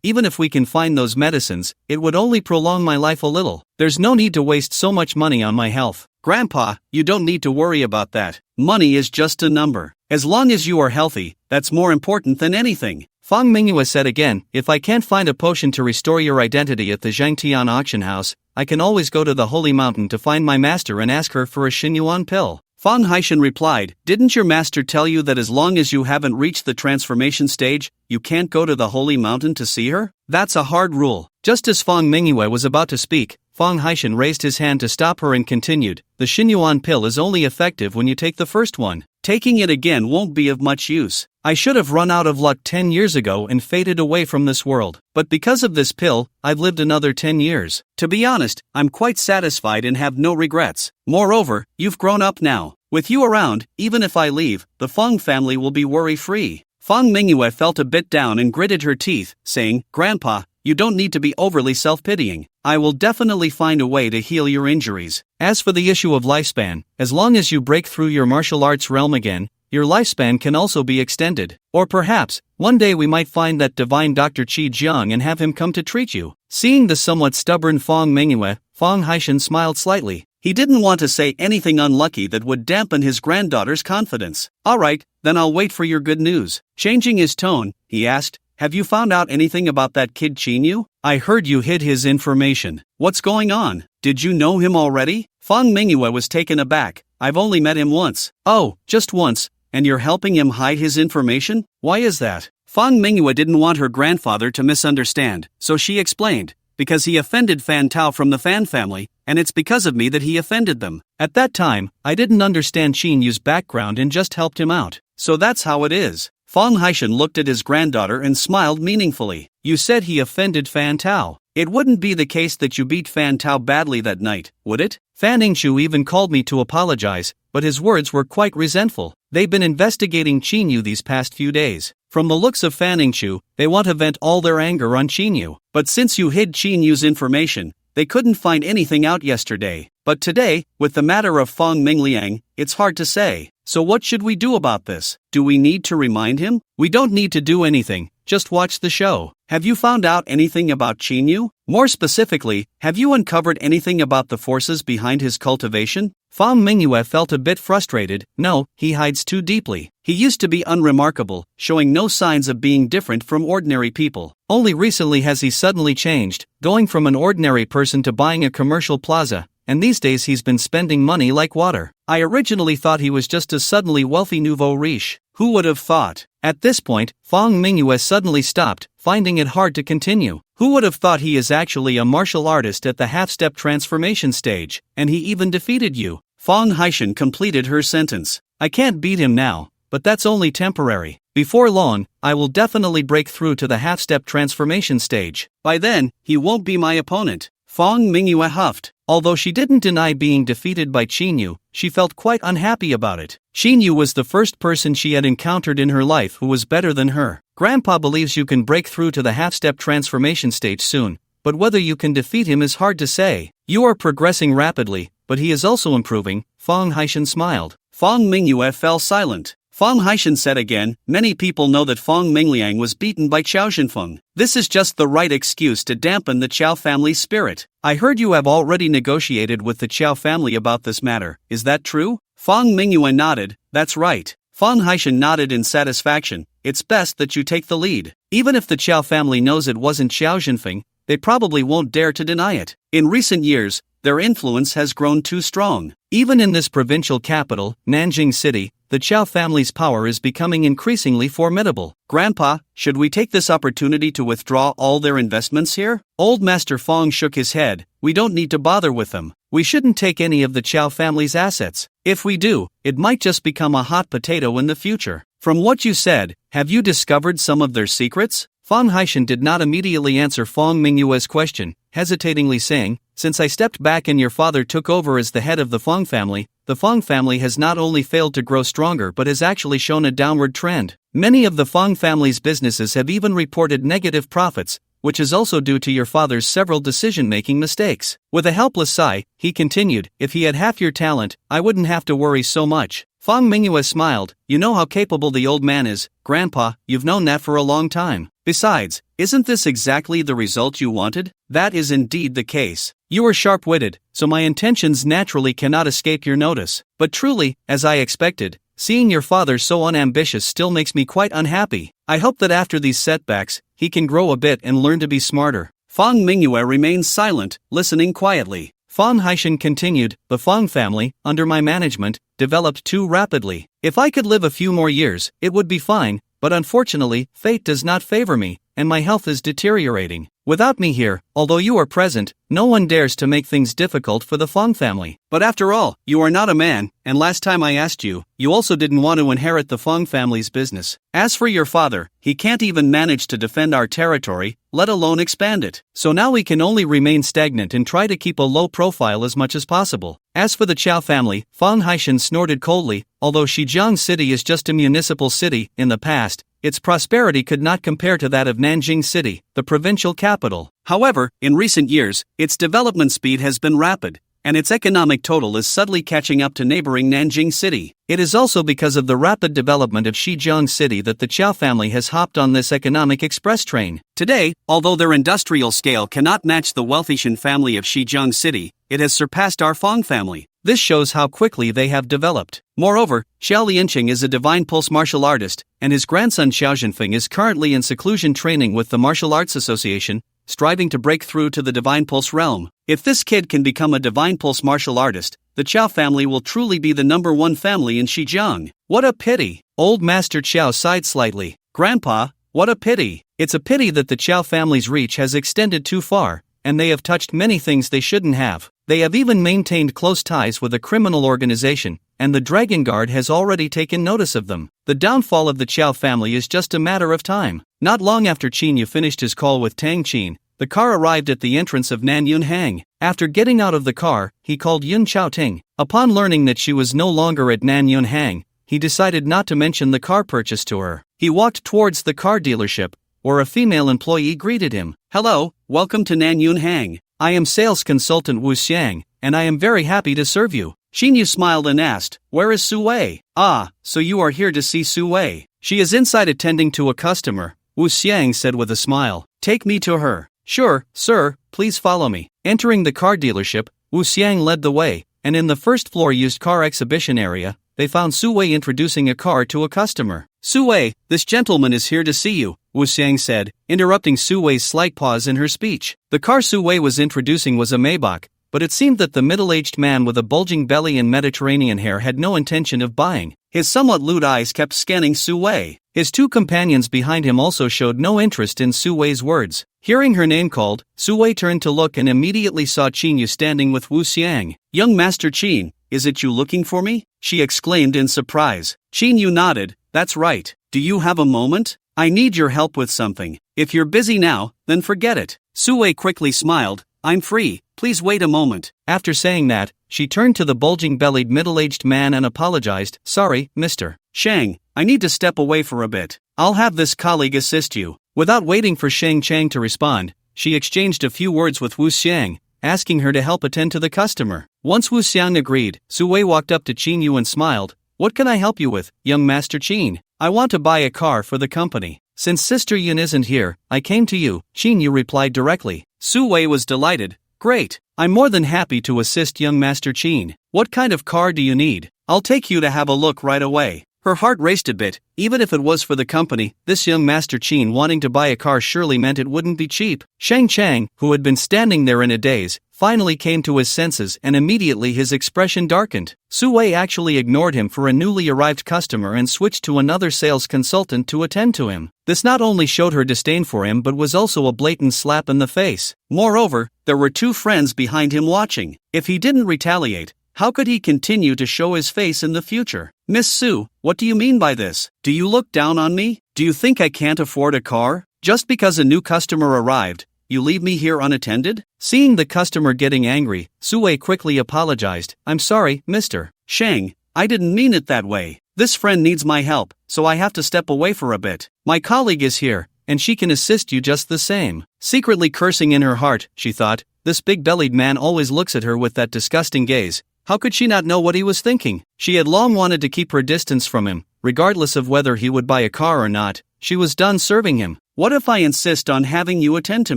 Even if we can find those medicines, it would only prolong my life a little. There's no need to waste so much money on my health. Grandpa, you don't need to worry about that. Money is just a number. As long as you are healthy, that's more important than anything. Fang Mingyue said again, if I can't find a potion to restore your identity at the Zhengtian auction house, I can always go to the Holy Mountain to find my master and ask her for a Xinyuan pill. Fang Haishan replied, didn't your master tell you that as long as you haven't reached the transformation stage, you can't go to the Holy Mountain to see her? That's a hard rule. Just as Fang Mingyue was about to speak, Fang Haishan raised his hand to stop her and continued, the Xinyuan pill is only effective when you take the first one. Taking it again won't be of much use. I should have run out of luck 10 years ago and faded away from this world. But because of this pill, I've lived another 10 years. To be honest, I'm quite satisfied and have no regrets. Moreover, you've grown up now. With you around, even if I leave, the Fang family will be worry-free. Fang Mingyue felt a bit down and gritted her teeth, saying, Grandpa, you don't need to be overly self-pitying. I will definitely find a way to heal your injuries. As for the issue of lifespan, as long as you break through your martial arts realm again, your lifespan can also be extended. Or perhaps, one day we might find that divine Dr. Qi Jiang and have him come to treat you. Seeing the somewhat stubborn Fang Mingyue, Fang Haishan smiled slightly. He didn't want to say anything unlucky that would dampen his granddaughter's confidence. Alright, then I'll wait for your good news. Changing his tone, he asked, have you found out anything about that kid Qinyu? I heard you hid his information. What's going on? Did you know him already? Fang Mingyue was taken aback. I've only met him once. Oh, just once. And you're helping him hide his information? Why is that? Fang Mingyue didn't want her grandfather to misunderstand, so she explained. Because he offended Fan Tao from the Fan family, and it's because of me that he offended them. At that time, I didn't understand Qinyu's background and just helped him out. So that's how it is. Fang Haishan looked at his granddaughter and smiled meaningfully. You said he offended Fan Tao. It wouldn't be the case that you beat Fan Tao badly that night, would it? Fan Ningxu even called me to apologize, but his words were quite resentful. They've been investigating Qinyu these past few days. From the looks of Fan Ningxu, they want to vent all their anger on Qinyu. But since you hid Qinyu's information, they couldn't find anything out yesterday. But today, with the matter of Fang Mingliang, it's hard to say. So what should we do about this? Do we need to remind him? We don't need to do anything, just watch the show. Have you found out anything about Qinyu? More specifically, have you uncovered anything about the forces behind his cultivation? Fang Mingyue felt a bit frustrated. No, he hides too deeply. He used to be unremarkable, showing no signs of being different from ordinary people. Only recently has he suddenly changed, going from an ordinary person to buying a commercial plaza, and these days he's been spending money like water. I originally thought he was just a suddenly wealthy nouveau riche. Who would have thought? At this point, Fang Mingyue suddenly stopped, finding it hard to continue. Who would have thought he is actually a martial artist at the half-step transformation stage, and he even defeated you? Fang Haishan completed her sentence. I can't beat him now, but that's only temporary. Before long, I will definitely break through to the half-step transformation stage. By then, he won't be my opponent. Fong Mingyue huffed. Although she didn't deny being defeated by Qinyu, she felt quite unhappy about it. Qinyu was the first person she had encountered in her life who was better than her. Grandpa believes you can break through to the half-step transformation stage soon, but whether you can defeat him is hard to say. You are progressing rapidly, but he is also improving. Fong Haishan smiled. Fong Mingyue fell silent. Fong Haishan said again, many people know that Fong Mingliang was beaten by Qiao Xinfeng. This is just the right excuse to dampen the Qiao family's spirit. I heard you have already negotiated with the Qiao family about this matter. Is that true? Fong Mingyue nodded. That's right. Fong Haishan nodded in satisfaction. It's best that you take the lead. Even if the Qiao family knows it wasn't Qiao Xinfeng, they probably won't dare to deny it. In recent years, their influence has grown too strong. Even in this provincial capital, Nanjing City, the Qiao family's power is becoming increasingly formidable. Grandpa, should we take this opportunity to withdraw all their investments here? Old Master Fong shook his head. We don't need to bother with them. We shouldn't take any of the Qiao family's assets. If we do, it might just become a hot potato in the future. From what you said, have you discovered some of their secrets? Fong Haishan did not immediately answer Fong Mingyue's question, hesitatingly saying, since I stepped back and your father took over as the head of the Fong family has not only failed to grow stronger but has actually shown a downward trend. Many of the Fong family's businesses have even reported negative profits, which is also due to your father's several decision-making mistakes. With a helpless sigh, he continued, if he had half your talent, I wouldn't have to worry so much. Fong Mingyue smiled. You know how capable the old man is, Grandpa, you've known that for a long time. Besides, isn't this exactly the result you wanted? That is indeed the case. You are sharp-witted, so my intentions naturally cannot escape your notice. But truly, as I expected, seeing your father so unambitious still makes me quite unhappy. I hope that after these setbacks, he can grow a bit and learn to be smarter. Fong Mingyue remained silent, listening quietly. Fong Haishan continued, the Fong family, under my management, developed too rapidly. If I could live a few more years, it would be fine, but unfortunately, fate does not favor me, and my health is deteriorating. Without me here, although you are present, no one dares to make things difficult for the Fong family. But after all, you are not a man, and last time I asked you, you also didn't want to inherit the Fong family's business. As for your father, he can't even manage to defend our territory, let alone expand it. So now we can only remain stagnant and try to keep a low profile as much as possible. As for the Qiao family, Fong Haishan snorted coldly. Although Shijiang City is just a municipal city, in the past, its prosperity could not compare to that of Nanjing City, the provincial capital. However, in recent years, its development speed has been rapid, and its economic total is subtly catching up to neighboring Nanjing City. It is also because of the rapid development of Shijiang City that the Qiao family has hopped on this economic express train. Today, although their industrial scale cannot match the wealthy Shen family of Shijiang City, it has surpassed our Fong family. This shows how quickly they have developed. Moreover, Xiao Lianqing is a divine pulse martial artist, and his grandson Xiao Zhenfeng is currently in seclusion training with the Martial Arts Association, striving to break through to the divine pulse realm. If this kid can become a divine pulse martial artist, the Qiao family will truly be the #1 family in Shijiang. What a pity! Old Master Qiao sighed slightly. Grandpa, what a pity! It's a pity that the Qiao family's reach has extended too far, and they have touched many things they shouldn't have. They have even maintained close ties with a criminal organization, and the Dragon Guard has already taken notice of them. The downfall of the Qiao family is just a matter of time. Not long after Qinyu finished his call with Tang Qin, the car arrived at the entrance of Nan Yunhang. After getting out of the car, he called Yun Chaoting. Upon learning that she was no longer at Nan Yunhang, he decided not to mention the car purchase to her. He walked towards the car dealership, where a female employee greeted him. Hello, welcome to Nan Yunhang. I am sales consultant Wu Xiang, and I am very happy to serve you. Xinyu smiled and asked, where is Su Wei? Ah, so you are here to see Su Wei. She is inside attending to a customer, Wu Xiang said with a smile. Take me to her. Sure, sir, please follow me. Entering the car dealership, Wu Xiang led the way, and in the first floor used car exhibition area, they found Su Wei introducing a car to a customer. Su Wei, this gentleman is here to see you, Wu Xiang said, interrupting Su Wei's slight pause in her speech. The car Su Wei was introducing was a Maybach, but it seemed that the middle-aged man with a bulging belly and Mediterranean hair had no intention of buying. His somewhat lewd eyes kept scanning Su Wei. His two companions behind him also showed no interest in Su Wei's words. Hearing her name called, Su Wei turned to look and immediately saw Qinyu standing with Wu Xiang. Young Master Qin, is it you looking for me? She exclaimed in surprise. Qinyu nodded. that's right. Do you have a moment? I need your help with something. If you're busy now, then forget it. Sue quickly smiled. I'm free, please wait a moment. After saying that, she turned to the bulging-bellied middle-aged man and apologized. Sorry, Mr. Shang, I need to step away for a bit. I'll have this colleague assist you. Without waiting for Shang Chang to respond, she exchanged a few words with Wu Xiang, asking her to help attend to the customer. Once Wu Xiang agreed, Sue walked up to Qin Yu and smiled. What can I help you with, young Master Qin? I want to buy a car for the company. Since Sister Yun isn't here, I came to you, Qin Yu replied directly. Sue was delighted. Great, I'm more than happy to assist young Master Qin. What kind of car do you need? I'll take you to have a look right away. Her heart raced a bit. Even if it was for the company, this young Master Qin wanting to buy a car surely meant it wouldn't be cheap. Shang Chang, who had been standing there in a daze, finally came to his senses and immediately his expression darkened. Sue actually ignored him for a newly arrived customer and switched to another sales consultant to attend to him. This not only showed her disdain for him but was also a blatant slap in the face. Moreover, there were two friends behind him watching. If he didn't retaliate, how could he continue to show his face in the future? Miss Sue, what do you mean by this? Do you look down on me? Do you think I can't afford a car? Just because a new customer arrived, you leave me here unattended? Seeing the customer getting angry, Sue quickly apologized. I'm sorry, Mr. Shang, I didn't mean it that way. This friend needs my help, so I have to step away for a bit. My colleague is here, and she can assist you just the same. Secretly cursing in her heart, she thought, this big-bellied man always looks at her with that disgusting gaze. How could she not know what he was thinking? She had long wanted to keep her distance from him, regardless of whether he would buy a car or not. She was done serving him. What if I insist on having you attend to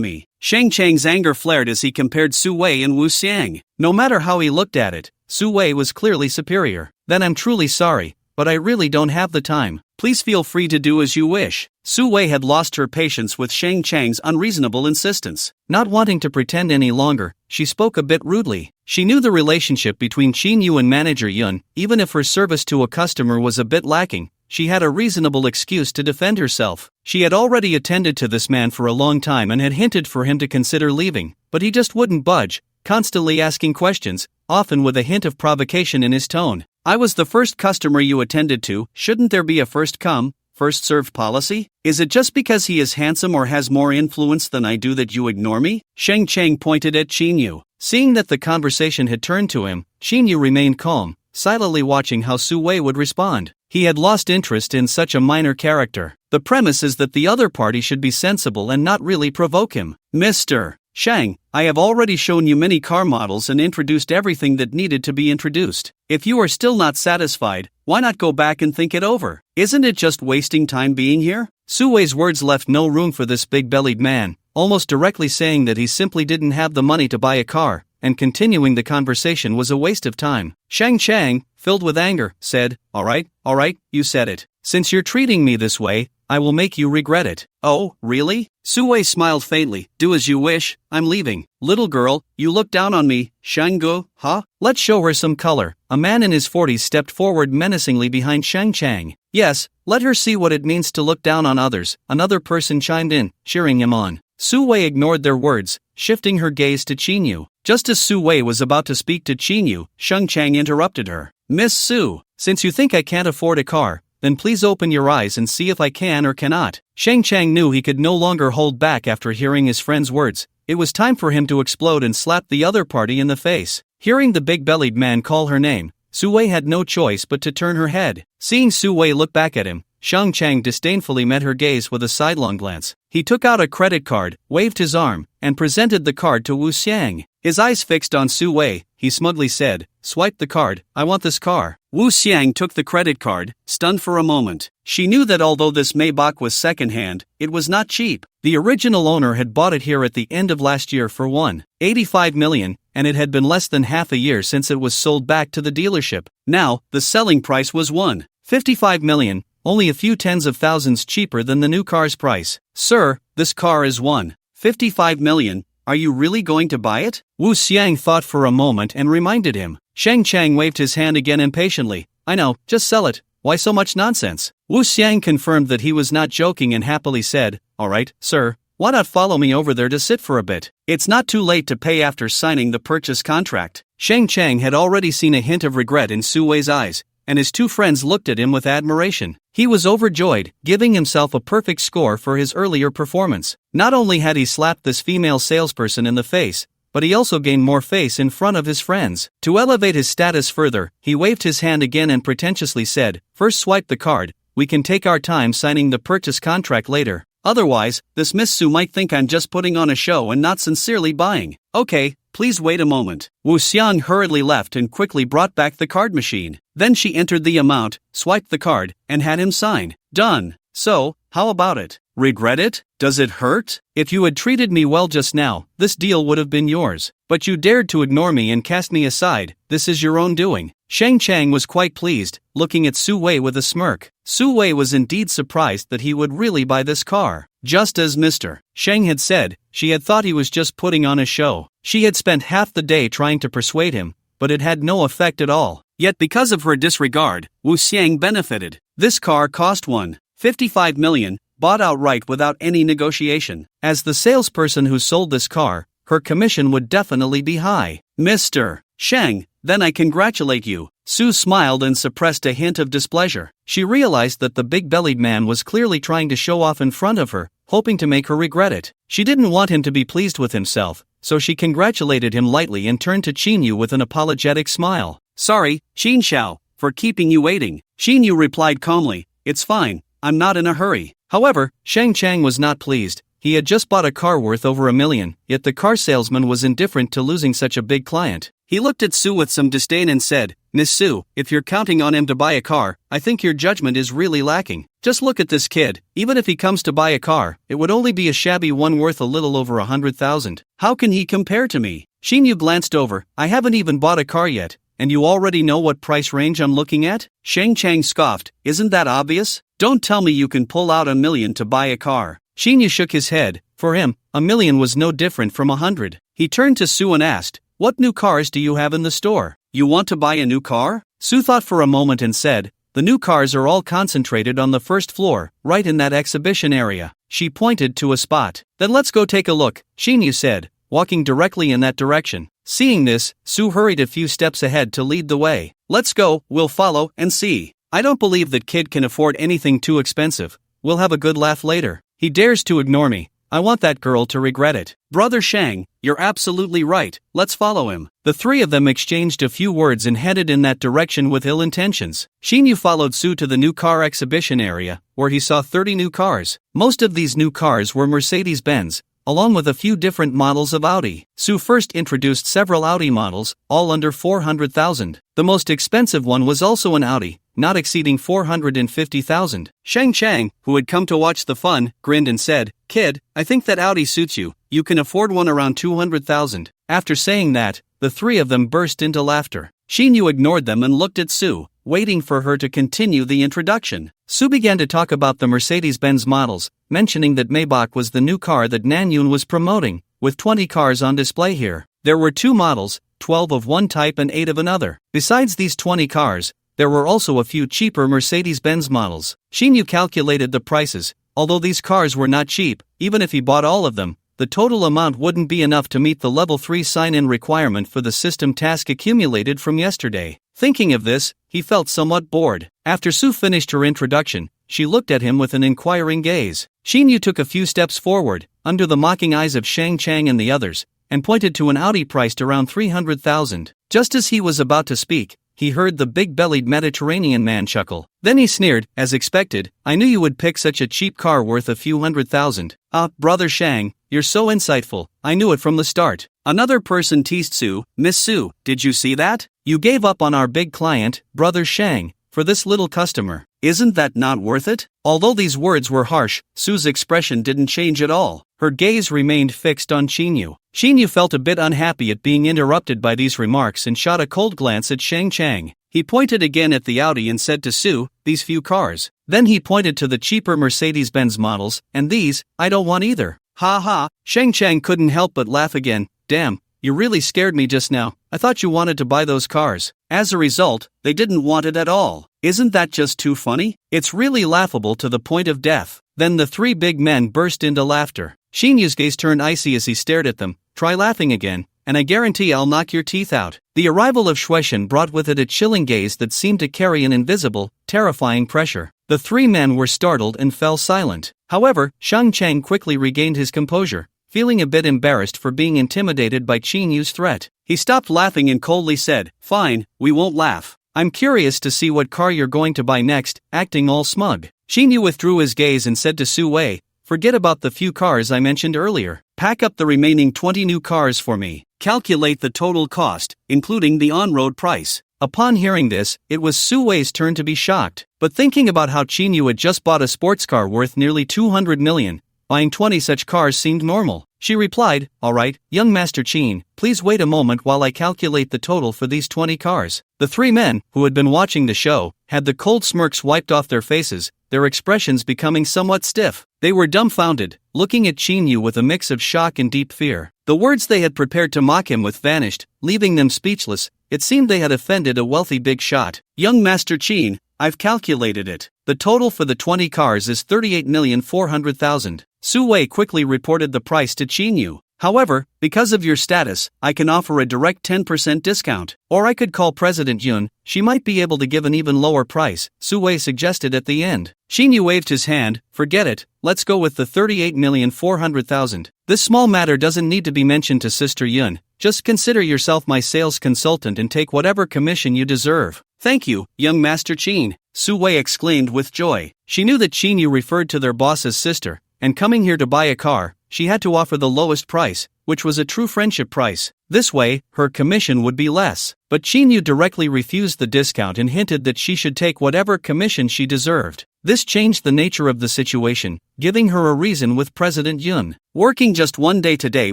me? Shang Chang's anger flared as he compared Sue and Wu Xiang. No matter how he looked at it, Sue was clearly superior. Then I'm truly sorry, but I really don't have the time. Please feel free to do as you wish. Sue had lost her patience with Shang Chang's unreasonable insistence. Not wanting to pretend any longer, she spoke a bit rudely. She knew the relationship between Qin Yu and manager Yun. Even if her service to a customer was a bit lacking, she had a reasonable excuse to defend herself. She had already attended to this man for a long time and had hinted for him to consider leaving, but he just wouldn't budge, constantly asking questions, often with a hint of provocation in his tone. I was the first customer you attended to. Shouldn't there be a first come, first served policy? Is it just because he is handsome or has more influence than I do that you ignore me? Shang Chang pointed at Qin Yu. Seeing that the conversation had turned to him, Qin Yu remained calm, silently watching how Sue would respond. He had lost interest in such a minor character. The premise is that the other party should be sensible and not really provoke him. Mr. Shang, I have already shown you many car models and introduced everything that needed to be introduced. If you are still not satisfied, why not go back and think it over? Isn't it just wasting time being here? Sue's words left no room for this big-bellied man, almost directly saying that he simply didn't have the money to buy a car, and continuing the conversation was a waste of time. Shang Chang, filled with anger, said, All right, you said it. Since you're treating me this way, I will make you regret it. Oh, really? Sue smiled faintly. Do as you wish, I'm leaving. Little girl, you look down on me, Shanggu, huh? Let's show her some color. A man in his 40s stepped forward menacingly behind Shang Chang. Yes, let her see what it means to look down on others, another person chimed in, cheering him on. Sue ignored their words, shifting her gaze to Qin Yu. Just as Sue was about to speak to Qin Yu, Shang Chang interrupted her. Miss Sue, since you think I can't afford a car, then please open your eyes and see if I can or cannot. Shang Chang knew he could no longer hold back after hearing his friend's words. It was time for him to explode and slap the other party in the face. Hearing the big-bellied man call her name, Sue had no choice but to turn her head. Seeing Sue look back at him, Shang Chang disdainfully met her gaze with a sidelong glance. He took out a credit card, waved his arm, and presented the card to Wu Xiang. His eyes fixed on Sue, he smugly said, Swipe the card, I want this car. Wu Xiang took the credit card, stunned for a moment. She knew that although this Maybach was second-hand, it was not cheap. The original owner had bought it here at the end of last year for $1.85 million, and it had been less than half a year since it was sold back to the dealership. Now, the selling price was $1.55 million, only a few tens of thousands cheaper than the new car's price. Sir, this car is $1.55 million. Are you really going to buy it? Wu Xiang thought for a moment and reminded him. Shang Chang waved his hand again impatiently. I know, just sell it. Why so much nonsense? Wu Xiang confirmed that he was not joking and happily said, All right, sir, why not follow me over there to sit for a bit? It's not too late to pay after signing the purchase contract. Shang Chang had already seen a hint of regret in Sue's eyes, and his two friends looked at him with admiration. He was overjoyed, giving himself a perfect score for his earlier performance. Not only had he slapped this female salesperson in the face, but he also gained more face in front of his friends. To elevate his status further, he waved his hand again and pretentiously said, "First swipe the card, we can take our time signing the purchase contract later. Otherwise, this Miss Sue might think I'm just putting on a show and not sincerely buying." "Okay, please wait a moment." Wu Xiang hurriedly left and quickly brought back the card machine. Then she entered the amount, swiped the card, and had him sign. Done. "So, how about it? Regret it? Does it hurt? If you had treated me well just now, this deal would have been yours. But you dared to ignore me and cast me aside. This is your own doing." Shang Chang was quite pleased, looking at Su Wei with a smirk. Su Wei was indeed surprised that he would really buy this car. Just as Mr. Shang had said, she had thought he was just putting on a show. She had spent half the day trying to persuade him, but it had no effect at all. Yet because of her disregard, Wu Xiang benefited. This car cost 1.55 million, bought outright without any negotiation. As the salesperson who sold this car, her commission would definitely be high. "Mr. Shang, then I congratulate you." Su smiled and suppressed a hint of displeasure. She realized that the big-bellied man was clearly trying to show off in front of her, hoping to make her regret it. She didn't want him to be pleased with himself, so she congratulated him lightly and turned to Qinyu with an apologetic smile. "Sorry, Qin Xiao, for keeping you waiting." Qinyu replied calmly, "It's fine, I'm not in a hurry." However, Shang Chang was not pleased. He had just bought a car worth over $1 million, yet the car salesman was indifferent to losing such a big client. He looked at Su with some disdain and said, "Miss Su, if you're counting on him to buy a car, I think your judgment is really lacking. Just look at this kid. Even if he comes to buy a car, it would only be a shabby one worth a little over 100,000. How can he compare to me?" Xinyu glanced over. "I haven't even bought a car yet, and you already know what price range I'm looking at?" Shang Chang scoffed. "Isn't that obvious? Don't tell me you can pull out $1 million to buy a car." Xinyu shook his head. For him, $1 million was no different from 100. He turned to Su and asked, "What new cars do you have in the store? You want to buy a new car?" Su thought for a moment and said, "The new cars are all concentrated on the first floor, right in that exhibition area." She pointed to a spot. "Then let's go take a look," Xinyu said, walking directly in that direction. Seeing this, Su hurried a few steps ahead to lead the way. "Let's go, we'll follow and see. I don't believe that kid can afford anything too expensive. We'll have a good laugh later. He dares to ignore me. I want that girl to regret it." "Brother Shang, you're absolutely right, let's follow him." The three of them exchanged a few words and headed in that direction with ill intentions. Xinyu followed Su to the new car exhibition area, where he saw 30 new cars. Most of these new cars were Mercedes-Benz, along with a few different models of Audi. Su first introduced several Audi models, all under 400,000. The most expensive one was also an Audi, not exceeding 450,000. Shang Chang, who had come to watch the fun, grinned and said, "Kid, I think that Audi suits you. You can afford one around 200,000. After saying that, the three of them burst into laughter. Xinyu ignored them and looked at Su, waiting for her to continue the introduction. Su began to talk about the Mercedes-Benz models, mentioning that Maybach was the new car that Nanyun was promoting, with 20 cars on display here. There were 2 models, 12 of one type and 8 of another. Besides these 20 cars, there were also a few cheaper Mercedes-Benz models. Xinyu calculated the prices. Although these cars were not cheap, even if he bought all of them, the total amount wouldn't be enough to meet the level 3 sign-in requirement for the system task accumulated from yesterday. Thinking of this, he felt somewhat bored. After Su finished her introduction, she looked at him with an inquiring gaze. Xinyu took a few steps forward, under the mocking eyes of Shang Chang and the others, and pointed to an Audi priced around 300,000. Just as he was about to speak, he heard the big-bellied Mediterranean man chuckle. Then he sneered, as expected, "I knew you would pick such a cheap car worth a few 100,000. Ah, Brother Shang, you're so insightful, I knew it from the start." Another person teased Su, "Miss Su, did you see that? You gave up on our big client, Brother Shang, for this little customer. Isn't that not worth it?" Although these words were harsh, Su's expression didn't change at all. Her gaze remained fixed on Xinyu. Xinyu felt a bit unhappy at being interrupted by these remarks and shot a cold glance at Shang Chang. He pointed again at the Audi and said to Su, "These few cars." Then he pointed to the cheaper Mercedes-Benz models, "And these, I don't want either." "Ha ha." Shang Chang couldn't help but laugh again. "Damn, you really scared me just now. I thought you wanted to buy those cars. As a result, they didn't want it at all. Isn't that just too funny? It's really laughable to the point of death." Then the 3 big men burst into laughter. Xinyu's gaze turned icy as he stared at them. "Try laughing again, and I guarantee I'll knock your teeth out. The arrival of Shueishan brought with it a chilling gaze that seemed to carry an invisible, terrifying pressure. The three men were startled and fell silent. However, Shang Chang quickly regained his composure, feeling a bit embarrassed for being intimidated by Qin Yu's threat. He stopped laughing and coldly said, "Fine, we won't laugh. I'm curious to see what car you're going to buy next," acting all smug. Qin Yu withdrew his gaze and said to Su Wei, "Forget about the few cars I mentioned earlier. Pack up the remaining 20 new cars for me. Calculate the total cost, including the on-road price." Upon hearing this, it was Su Wei's turn to be shocked. But thinking about how Qin Yu had just bought a sports car worth nearly 200 million, buying 20 such cars seemed normal. She replied, "All right, young Master Qin, please wait a moment while I calculate the total for these 20 cars." The three men, who had been watching the show, had the cold smirks wiped off their faces, their expressions becoming somewhat stiff. They were dumbfounded, looking at Qin Yu with a mix of shock and deep fear. The words they had prepared to mock him with vanished, leaving them speechless. It seemed they had offended a wealthy big shot. "Young Master Qin, I've calculated it. The total for the 20 cars is 38,400,000. Su Wei quickly reported the price to Qin Yu. "However, because of your status, I can offer a direct 10% discount. Or I could call President Yun, she might be able to give an even lower price," Su Wei suggested at the end. Qin Yu waved his hand. "Forget it, let's go with the 38,400,000. This small matter doesn't need to be mentioned to Sister Yun. Just consider yourself my sales consultant and take whatever commission you deserve." "Thank you, young Master Qin," Su Wei exclaimed with joy. She knew that Qin Yu referred to their boss's sister, and coming here to buy a car, she had to offer the lowest price, which was a true friendship price. This way, her commission would be less. But Qin Yu directly refused the discount and hinted that she should take whatever commission she deserved. This changed the nature of the situation, giving her a reason with President Yun. Working just one day today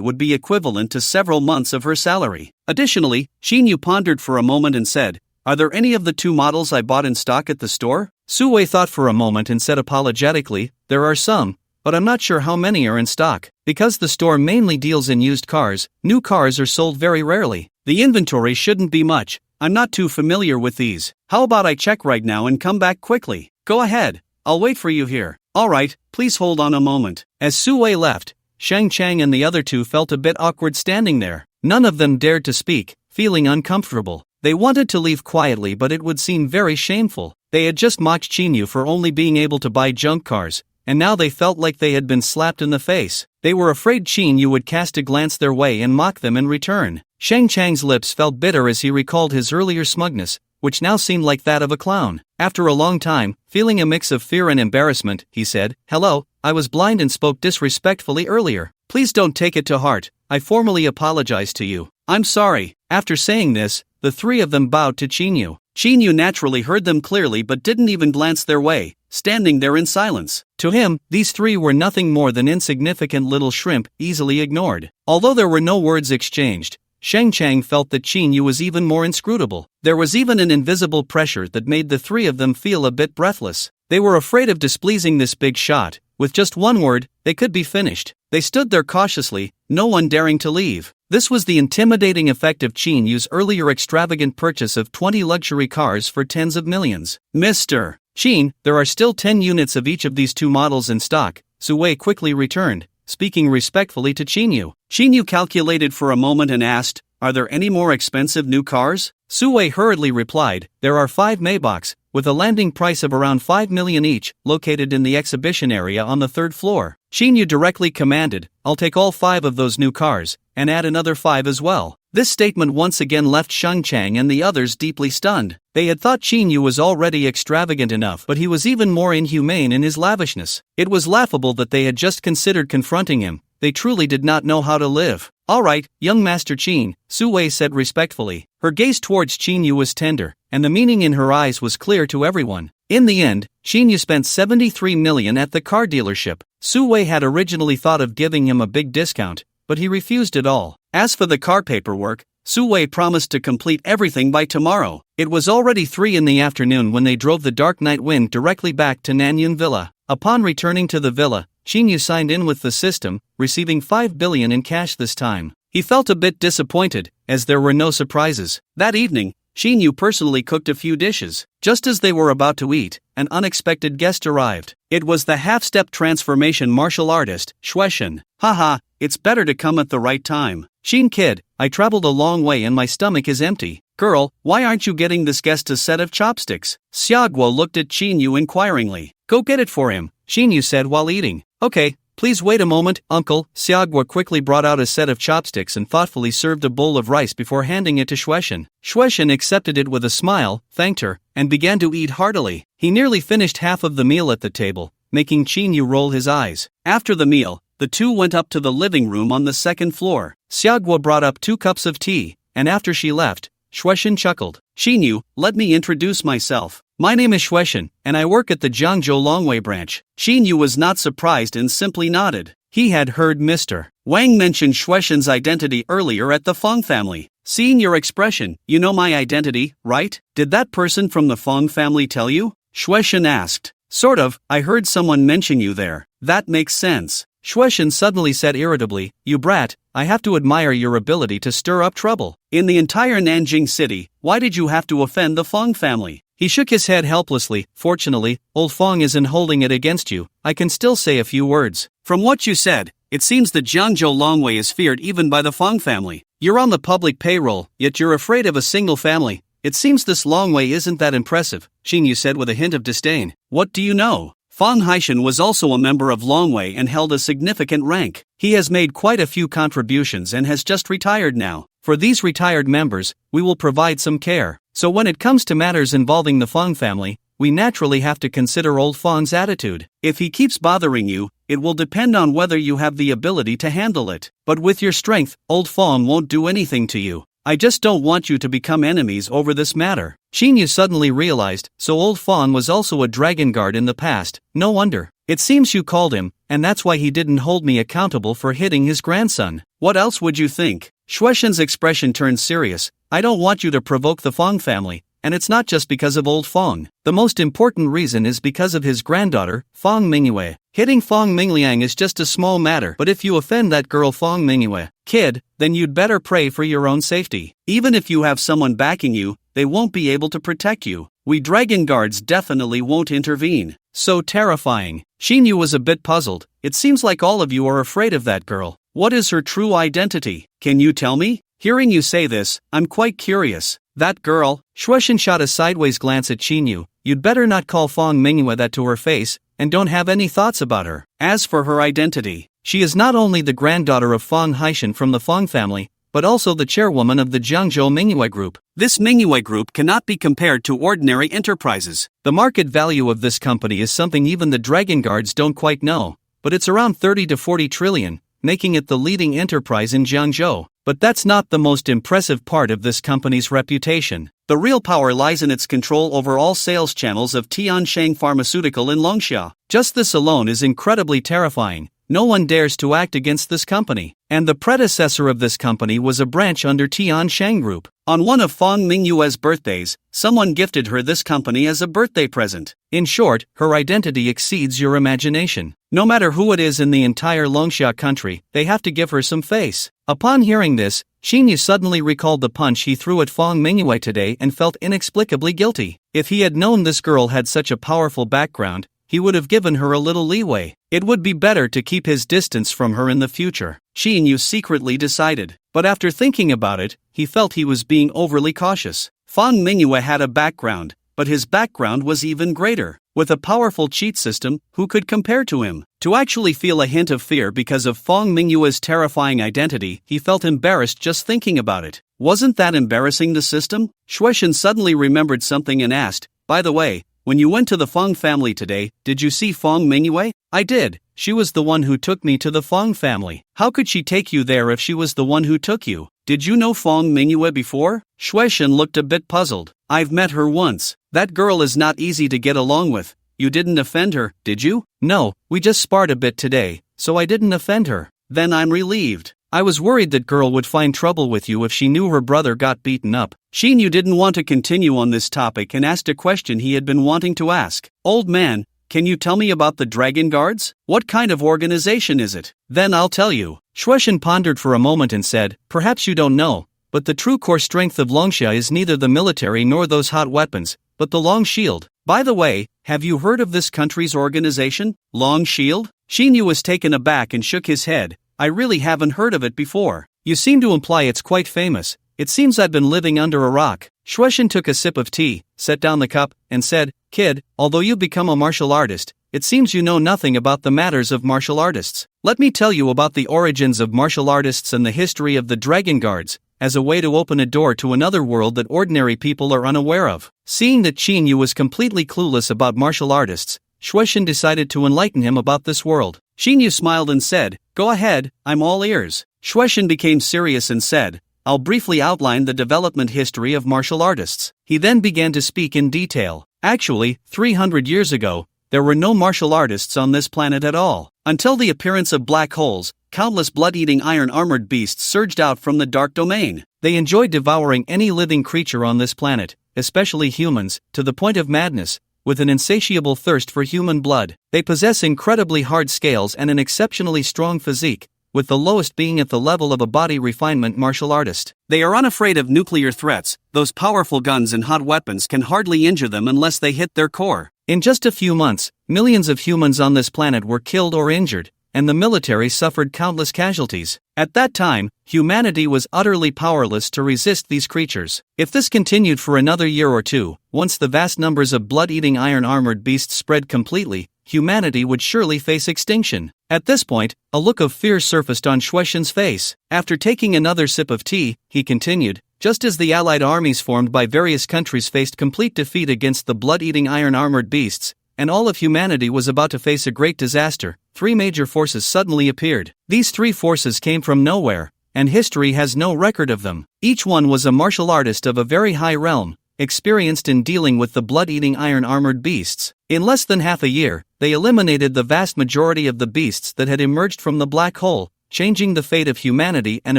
would be equivalent to several months of her salary. Additionally, Qin Yu pondered for a moment and said, "Are there any of the two models I bought in stock at the store?" Su Wei thought for a moment and said apologetically, "There are some, but I'm not sure how many are in stock. Because the store mainly deals in used cars, new cars are sold very rarely. The inventory shouldn't be much. I'm not too familiar with these. How about I check right now and come back quickly?" "Go ahead, I'll wait for you here." "Alright, please hold on a moment." As Su Wei left, Shang Chang and the other two felt a bit awkward standing there. None of them dared to speak, feeling uncomfortable. They wanted to leave quietly, but it would seem very shameful. They had just mocked Qin Yu for only being able to buy junk cars, and now they felt like they had been slapped in the face. They were afraid Qin Yu would cast a glance their way and mock them in return. Shang Chang's lips felt bitter as he recalled his earlier smugness, which now seemed like that of a clown. After a long time, feeling a mix of fear and embarrassment, he said, "Hello, I was blind and spoke disrespectfully earlier. Please don't take it to heart. I formally apologize to you." "I'm sorry." After saying this, the three of them bowed to Qin Yu. Qin Yu naturally heard them clearly but didn't even glance their way, standing there in silence. To him, these three were nothing more than insignificant little shrimp, easily ignored. Although there were no words exchanged, Shang Chang felt that Qin Yu was even more inscrutable. There was even an invisible pressure that made the three of them feel a bit breathless. They were afraid of displeasing this big shot. With just one word, they could be finished. They stood there cautiously, no one daring to leave. This was the intimidating effect of Qin Yu's earlier extravagant purchase of 20 luxury cars for tens of millions. "Mr. Qin, there are still 10 units of each of these two models in stock," Su Wei quickly returned, speaking respectfully to Qin Yu. Qin Yu calculated for a moment and asked, "Are there any more expensive new cars?" Su Wei hurriedly replied, "There are 5 Maybachs, with a landing price of around 5 million each, located in the exhibition area on the 3rd floor. Qin Yu directly commanded, "I'll take all 5 of those new cars, and add another 5 as well." This statement once again left Shang Chang and the others deeply stunned. They had thought Qin Yu was already extravagant enough, but he was even more inhumane in his lavishness. It was laughable that they had just considered confronting him. They truly did not know how to live. "Alright, young Master Qin," Su Wei said respectfully. Her gaze towards Qin Yu was tender, and the meaning in her eyes was clear to everyone. In the end, Qin Yu spent 73 million at the car dealership. Su Wei had originally thought of giving him a big discount, but he refused it all. As for the car paperwork, Su Wei promised to complete everything by tomorrow. It was already 3 in the afternoon when they drove the dark night wind directly back to Nanyun Villa. Upon returning to the villa, Qin Yu signed in with the system, receiving 5 billion in cash this time. He felt a bit disappointed, as there were no surprises. That evening, Qin Yu personally cooked a few dishes. Just as they were about to eat, an unexpected guest arrived. It was the half-step transformation martial artist, Shueishan. "Haha, it's better to come at the right time. Qin kid, I traveled a long way and my stomach is empty. Girl, why aren't you getting this guest a set of chopsticks? Xiaoguo looked at Xinyu inquiringly. Go get it for him, Xinyu said while eating. Okay, please wait a moment, uncle. Xiaoguo quickly brought out a set of chopsticks and thoughtfully served a bowl of rice before handing it to Xueshen. Xueshen accepted it with a smile, thanked her, and began to eat heartily. He nearly finished half of the meal at the table, making Xinyu roll his eyes. After the meal, the two went up to the living room on the second floor. Xiaoguo brought up 2 cups of tea, and after she left, Xueshen chuckled. Xinyu, let me introduce myself. My name is Xueshen, and I work at the Jiangzhou Longwei branch. Xinyu was not surprised and simply nodded. He had heard Mr. Wang mention Xueshen's identity earlier at the Fong family. Seeing your expression, you know my identity, right? Did that person from the Fong family tell you? Xueshen asked. Sort of, I heard someone mention you there. That makes sense. Xueshen suddenly said irritably, You brat, I have to admire your ability to stir up trouble. In the entire Nanjing city, why did you have to offend the Fong family? He shook his head helplessly. Fortunately, old Fong isn't holding it against you. I can still say a few words. From what you said, it seems that Jiangzhou Longwei is feared even by the Fong family. You're on the public payroll, yet you're afraid of a single family. It seems this Longwei isn't that impressive, Xinyu said with a hint of disdain. What do you know? Fong Haishan was also a member of Longwei and held a significant rank. He has made quite a few contributions and has just retired now. For these retired members, we will provide some care. So when it comes to matters involving the Fong family, we naturally have to consider old Fong's attitude. If he keeps bothering you, it will depend on whether you have the ability to handle it. But with your strength, old Fong won't do anything to you. I just don't want you to become enemies over this matter. Xinyu suddenly realized, so old Fong was also a dragon guard in the past. No wonder. It seems you called him, and that's why he didn't hold me accountable for hitting his grandson. What else would you think? Xueshen's expression turned serious. I don't want you to provoke the Fong family, and it's not just because of old Fong. The most important reason is because of his granddaughter, Fong Mingyue. Hitting Fong Mingliang is just a small matter, but if you offend that girl Fong Mingyue, kid, then you'd better pray for your own safety. Even if you have someone backing you, they won't be able to protect you. We dragon guards definitely won't intervene. So terrifying. Xinyu was a bit puzzled. It seems like all of you are afraid of that girl. What is her true identity? Can you tell me? Hearing you say this, I'm quite curious. That girl? Xueshen shot a sideways glance at Xinyu. You'd better not call Fong Mingyue that to her face, and don't have any thoughts about her. As for her identity, she is not only the granddaughter of Fong Haishan from the Fong family, but also the chairwoman of the Jiangzhou Mingyue Group. This Mingyue Group cannot be compared to ordinary enterprises. The market value of this company is something even the Dragon Guards don't quite know, but it's around 30 to 40 trillion, making it the leading enterprise in Jiangzhou. But that's not the most impressive part of this company's reputation. The real power lies in its control over all sales channels of Tiansheng Pharmaceutical in Longxia. Just this alone is incredibly terrifying. No one dares to act against this company. And the predecessor of this company was a branch under Tiansheng Group. On one of Fong Mingyue's birthdays, someone gifted her this company as a birthday present. In short, her identity exceeds your imagination. No matter who it is in the entire Longxia country, they have to give her some face. Upon hearing this, Xinyu suddenly recalled the punch he threw at Fong Mingyue today and felt inexplicably guilty. If he had known this girl had such a powerful background, he would have given her a little leeway. It would be better to keep his distance from her in the future, Xinyu secretly decided. But after thinking about it, he felt he was being overly cautious. Fong Mingyue had a background, but his background was even greater. With a powerful cheat system, who could compare to him? To actually feel a hint of fear because of Fong Mingyue's terrifying identity, he felt embarrassed just thinking about it. Wasn't that embarrassing the system? Xueshen suddenly remembered something and asked, By the way, when you went to the Fong family today, did you see Fong Mingyue? I did. She was the one who took me to the Fong family. How could she take you there if she was the one who took you? Did you know Fong Mingyue before? Xueshen looked a bit puzzled. I've met her once. That girl is not easy to get along with. You didn't offend her, did you? No, we just sparred a bit today, so I didn't offend her. Then I'm relieved. I was worried that girl would find trouble with you if she knew her brother got beaten up. Xinyu didn't want to continue on this topic and asked a question he had been wanting to ask. Old man, can you tell me about the Dragon Guards? What kind of organization is it? Then I'll tell you. Xueshen pondered for a moment and said, Perhaps you don't know, but the true core strength of Longxia is neither the military nor those hot weapons, but the Long Shield. By the way, have you heard of this country's organization, Long Shield? Xinyu was taken aback and shook his head. I really haven't heard of it before. You seem to imply it's quite famous. It seems I've been living under a rock. Shueishan took a sip of tea, set down the cup, and said, "Kid, although you've become a martial artist, it seems you know nothing about the matters of martial artists. Let me tell you about the origins of martial artists and the history of the Dragon Guards, as a way to open a door to another world that ordinary people are unaware of." Seeing that Qin was completely clueless about martial artists, Shueishan decided to enlighten him about this world. Qin smiled and said, "Go ahead, I'm all ears." Shueishan became serious and said, "I'll briefly outline the development history of martial artists." He then began to speak in detail. Actually, 300 years ago, there were no martial artists on this planet at all. Until the appearance of black holes, countless blood-eating iron-armored beasts surged out from the dark domain. They enjoyed devouring any living creature on this planet, especially humans, to the point of madness, with an insatiable thirst for human blood. They possess incredibly hard scales and an exceptionally strong physique, with the lowest being at the level of a body refinement martial artist. They are unafraid of nuclear threats. Those powerful guns and hot weapons can hardly injure them unless they hit their core. In just a few months, millions of humans on this planet were killed or injured, and the military suffered countless casualties. At that time, humanity was utterly powerless to resist these creatures. If this continued for another year or two, once the vast numbers of blood-eating iron-armored beasts spread completely, humanity would surely face extinction. At this point, a look of fear surfaced on Shueishan's face. After taking another sip of tea, he continued, "Just as the allied armies formed by various countries faced complete defeat against the blood-eating iron-armored beasts, and all of humanity was about to face a great disaster, three major forces suddenly appeared. These three forces came from nowhere, and history has no record of them. Each one was a martial artist of a very high realm, experienced in dealing with the blood-eating iron-armored beasts. In less than half a year, they eliminated the vast majority of the beasts that had emerged from the black hole, changing the fate of humanity and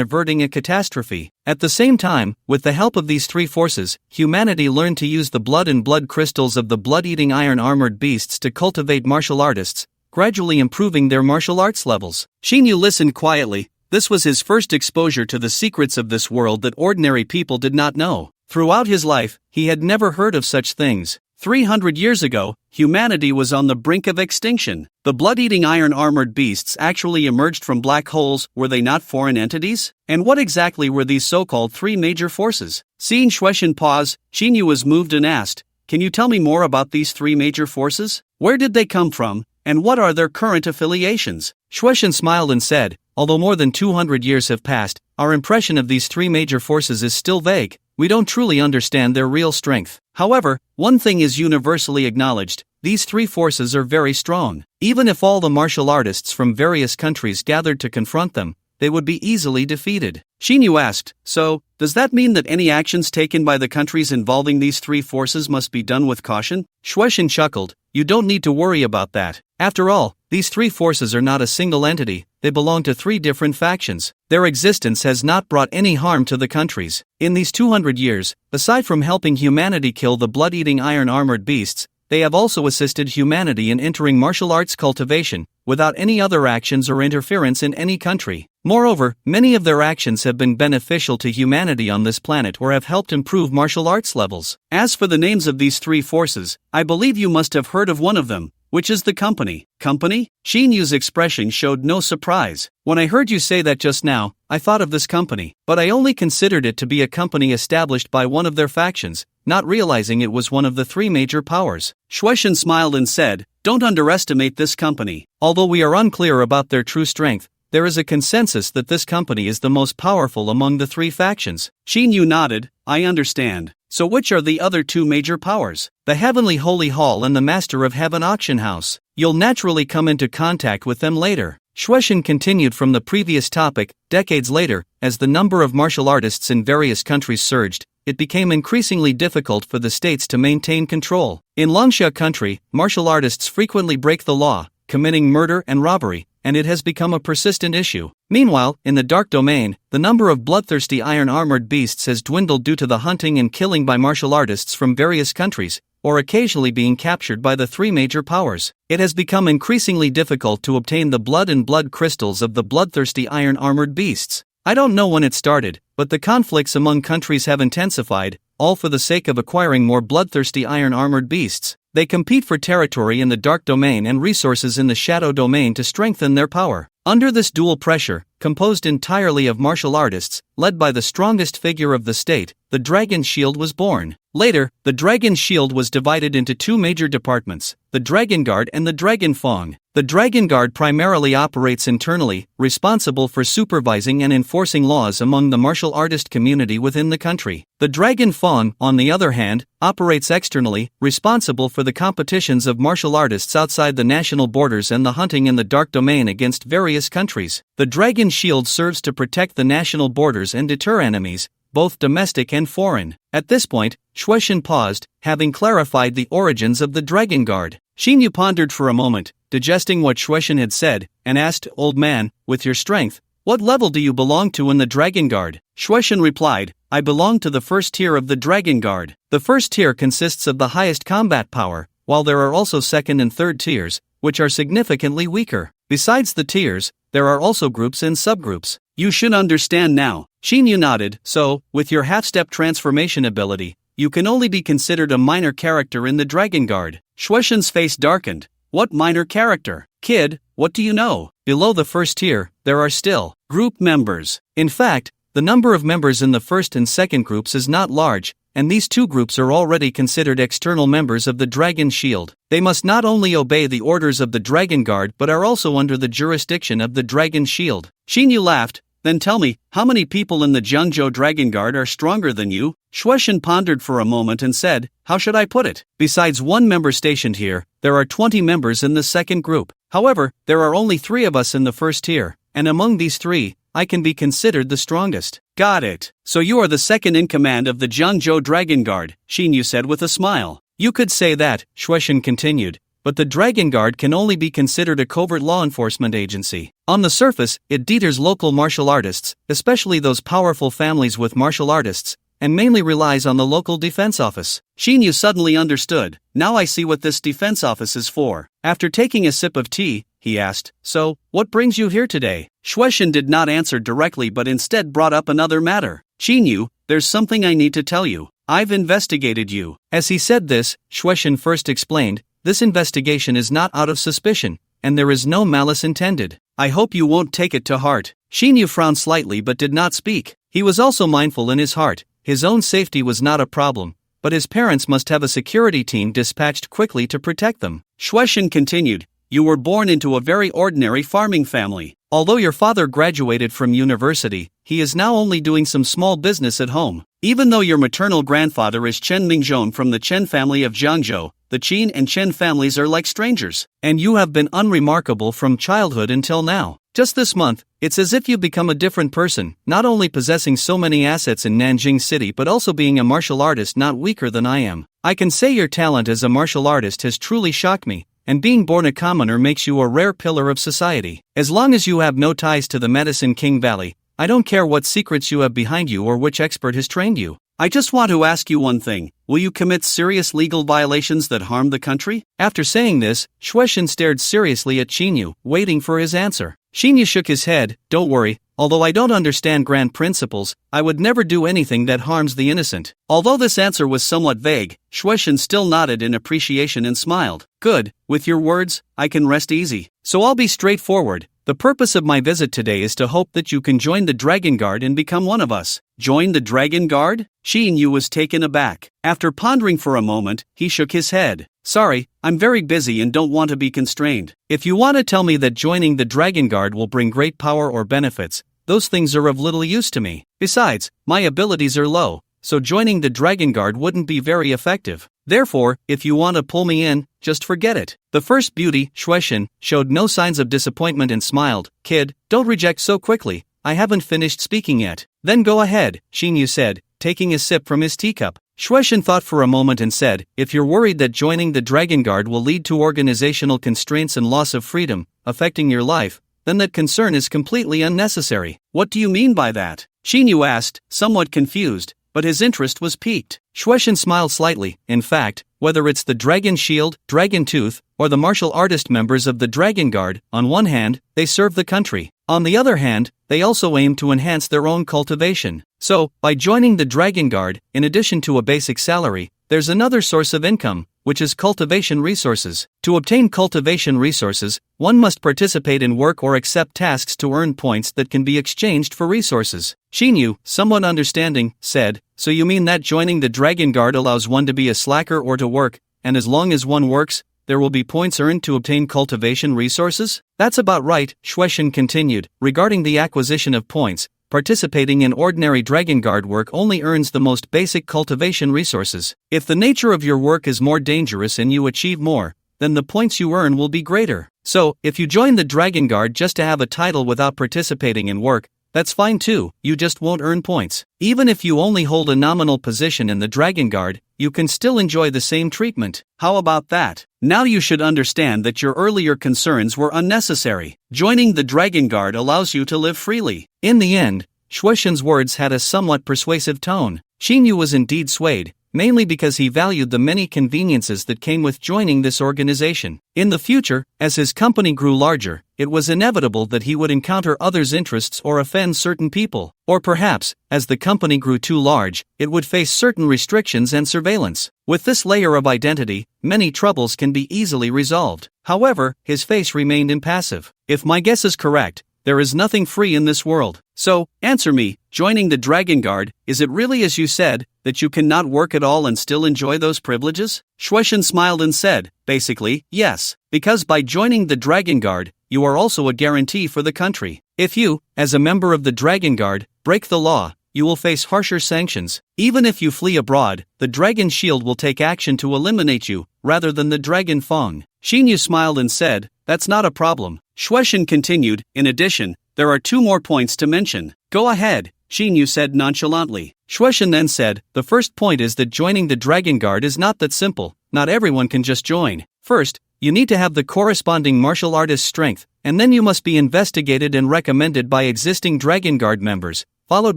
averting a catastrophe. At the same time, with the help of these three forces, humanity learned to use the blood and blood crystals of the blood-eating iron-armored beasts to cultivate martial artists, gradually improving their martial arts levels." Xinyu listened quietly. This was his first exposure to the secrets of this world that ordinary people did not know. Throughout his life, he had never heard of such things. 300 years ago, humanity was on the brink of extinction. The blood-eating iron-armored beasts actually emerged from black holes. Were they not foreign entities? And what exactly were these so-called three major forces? Seeing Shueishan pause, Xinyu was moved and asked, "Can you tell me more about these three major forces? Where did they come from, and what are their current affiliations?" Shueishan smiled and said, "Although more than 200 years have passed, our impression of these three major forces is still vague. We don't truly understand their real strength. However, one thing is universally acknowledged: these three forces are very strong. Even if all the martial artists from various countries gathered to confront them, they would be easily defeated." Xinyu asked, "So, does that mean that any actions taken by the countries involving these three forces must be done with caution?" Shueishan chuckled, "You don't need to worry about that. After all, these three forces are not a single entity, they belong to three different factions. Their existence has not brought any harm to the countries. In these 200 years, aside from helping humanity kill the blood-eating iron-armored beasts, they have also assisted humanity in entering martial arts cultivation, without any other actions or interference in any country. Moreover, many of their actions have been beneficial to humanity on this planet or have helped improve martial arts levels. As for the names of these three forces, I believe you must have heard of one of them, which is the company." "Company?" Xinyu's expression showed no surprise. "When I heard you say that just now, I thought of this company, but I only considered it to be a company established by one of their factions, not realizing it was one of the three major powers." Shueishan smiled and said, "Don't underestimate this company. Although we are unclear about their true strength, there is a consensus that this company is the most powerful among the three factions." Xinyu nodded, "I understand. So which are the other two major powers?" "The Heavenly Holy Hall and the Master of Heaven Auction House. You'll naturally come into contact with them later." Shueishan continued from the previous topic. Decades later, as the number of martial artists in various countries surged, it became increasingly difficult for the states to maintain control. In Longsha country, martial artists frequently break the law, committing murder and robbery, and it has become a persistent issue. Meanwhile, in the dark domain, the number of bloodthirsty iron-armored beasts has dwindled due to the hunting and killing by martial artists from various countries, or occasionally being captured by the three major powers. It has become increasingly difficult to obtain the blood and blood crystals of the bloodthirsty iron-armored beasts. I don't know when it started, but the conflicts among countries have intensified, all for the sake of acquiring more bloodthirsty iron-armored beasts. They compete for territory in the dark domain and resources in the shadow domain to strengthen their power. Under this dual pressure, composed entirely of martial artists, led by the strongest figure of the state, the Dragon Shield was born. Later, the Dragon Shield was divided into two major departments, the Dragon Guard and the Dragon Fong. The Dragon Guard primarily operates internally, responsible for supervising and enforcing laws among the martial artist community within the country. The Dragon Fong, on the other hand, operates externally, responsible for the competitions of martial artists outside the national borders and the hunting in the dark domain against various countries. The Dragon Shield serves to protect the national borders and deter enemies, both domestic and foreign. At this point, Shueishan paused, having clarified the origins of the Dragon Guard. Xinyu pondered for a moment, digesting what Shueishan had said, and asked, "Old man, with your strength, what level do you belong to in the Dragon Guard?" Shueishan replied, "I belong to the first tier of the Dragon Guard. The first tier consists of the highest combat power, while there are also second and third tiers, which are significantly weaker. Besides the tiers, there are also groups and subgroups. You should understand now." Xinyu nodded. "So, with your half-step transformation ability, you can only be considered a minor character in the Dragon Guard." Shueishan's face darkened. "What minor character? Kid, what do you know? Below the first tier, there are still group members. In fact, the number of members in the first and second groups is not large, and these two groups are already considered external members of the Dragon Shield. They must not only obey the orders of the Dragon Guard but are also under the jurisdiction of the Dragon Shield." Xinyu laughed. "Then tell me, how many people in the Jiangzhou Dragon Guard are stronger than you?" Shueishan pondered for a moment and said, "How should I put it? Besides one member stationed here, there are 20 members in the second group. However, there are only 3 of us in the first tier, and among these 3, I can be considered the strongest." "Got it. So you are the second in command of the Jiangzhou Dragon Guard," Xinyu said with a smile. "You could say that," Shueishan continued, "but the Dragon Guard can only be considered a covert law enforcement agency. On the surface, it deters local martial artists, especially those powerful families with martial artists, and mainly relies on the local defense office." Xinyu suddenly understood. "Now I see what this defense office is for." After taking a sip of tea, he asked, "So, what brings you here today?" Shueishan did not answer directly but instead brought up another matter. "Xinyu, there's something I need to tell you. I've investigated you." As he said this, Shueishan first explained, "This investigation is not out of suspicion, and there is no malice intended. I hope you won't take it to heart." Xinyu frowned slightly but did not speak. He was also mindful in his heart. His own safety was not a problem, but his parents must have a security team dispatched quickly to protect them. Shueishan continued, "You were born into a very ordinary farming family. Although your father graduated from university, he is now only doing some small business at home. Even though your maternal grandfather is Chen Mingzhong from the Chen family of Jiangzhou, the Qin and Chen families are like strangers, and you have been unremarkable from childhood until now. Just this month, it's as if you become a different person, not only possessing so many assets in Nanjing City but also being a martial artist not weaker than I am. I can say your talent as a martial artist has truly shocked me, and being born a commoner makes you a rare pillar of society. As long as you have no ties to the Medicine King Valley, I don't care what secrets you have behind you or which expert has trained you. I just want to ask you one thing, will you commit serious legal violations that harm the country?" After saying this, Shueishan stared seriously at Xinyu, waiting for his answer. Xinyu shook his head. "Don't worry, although I don't understand grand principles, I would never do anything that harms the innocent." Although this answer was somewhat vague, Shueishan still nodded in appreciation and smiled. "Good, with your words, I can rest easy. So I'll be straightforward. The purpose of my visit today is to hope that you can join the Dragon Guard and become one of us." "Join the Dragon Guard?" Xinyu was taken aback. After pondering for a moment, he shook his head. "Sorry, I'm very busy and don't want to be constrained. If you want to tell me that joining the Dragon Guard will bring great power or benefits, those things are of little use to me. Besides, my abilities are low, so joining the Dragon Guard wouldn't be very effective. Therefore, if you want to pull me in, just forget it." The first beauty, Shueishan, showed no signs of disappointment and smiled. "Kid, don't reject so quickly. I haven't finished speaking yet." "Then go ahead," Xinyu said, taking a sip from his teacup. Shueishan thought for a moment and said, "If you're worried that joining the Dragon Guard will lead to organizational constraints and loss of freedom, affecting your life, then that concern is completely unnecessary." "What do you mean by that?" Xinyu asked, somewhat confused, but his interest was piqued. Shueishan smiled slightly. "In fact, whether it's the Dragon Shield, Dragon Tooth, or the martial artist members of the Dragon Guard, on one hand, they serve the country. On the other hand, they also aim to enhance their own cultivation. So, by joining the Dragon Guard, in addition to a basic salary, there's another source of income, which is cultivation resources. To obtain cultivation resources, one must participate in work or accept tasks to earn points that can be exchanged for resources. Shinyu, somewhat understanding, said, "So you mean that joining the Dragon Guard allows one to be a slacker or to work, and as long as one works, there will be points earned to obtain cultivation resources?" "That's about right," Shueishan continued. "Regarding the acquisition of points, participating in ordinary Dragon Guard work only earns the most basic cultivation resources. If the nature of your work is more dangerous and you achieve more, then the points you earn will be greater. So, if you join the Dragon Guard just to have a title without participating in work, that's fine too, you just won't earn points. Even if you only hold a nominal position in the Dragon Guard, you can still enjoy the same treatment. How about that? Now you should understand that your earlier concerns were unnecessary. Joining the Dragon Guard allows you to live freely." In the end, Shueishan's words had a somewhat persuasive tone. Shinyu was indeed swayed, mainly because he valued the many conveniences that came with joining this organization. In the future, as his company grew larger, it was inevitable that he would encounter others' interests or offend certain people. Or perhaps, as the company grew too large, it would face certain restrictions and surveillance. With this layer of identity, many troubles can be easily resolved. However, his face remained impassive. "If my guess is correct, there is nothing free in this world. So, answer me, joining the Dragon Guard, is it really as you said, that you cannot work at all and still enjoy those privileges?" Shueishan smiled and said, "Basically, yes. Because by joining the Dragon Guard, you are also a guarantee for the country. If you, as a member of the Dragon Guard, break the law, you will face harsher sanctions. Even if you flee abroad, the Dragon Shield will take action to eliminate you, rather than the Dragon Fang." Shinyu smiled and said, "That's not a problem." Shueishan continued, "In addition, there are 2 more points to mention." "Go ahead," Shinyu said nonchalantly. Shueishan then said, "The first point is that joining the Dragon Guard is not that simple. Not everyone can just join. First, you need to have the corresponding martial artist strength, and then you must be investigated and recommended by existing Dragon Guard members, followed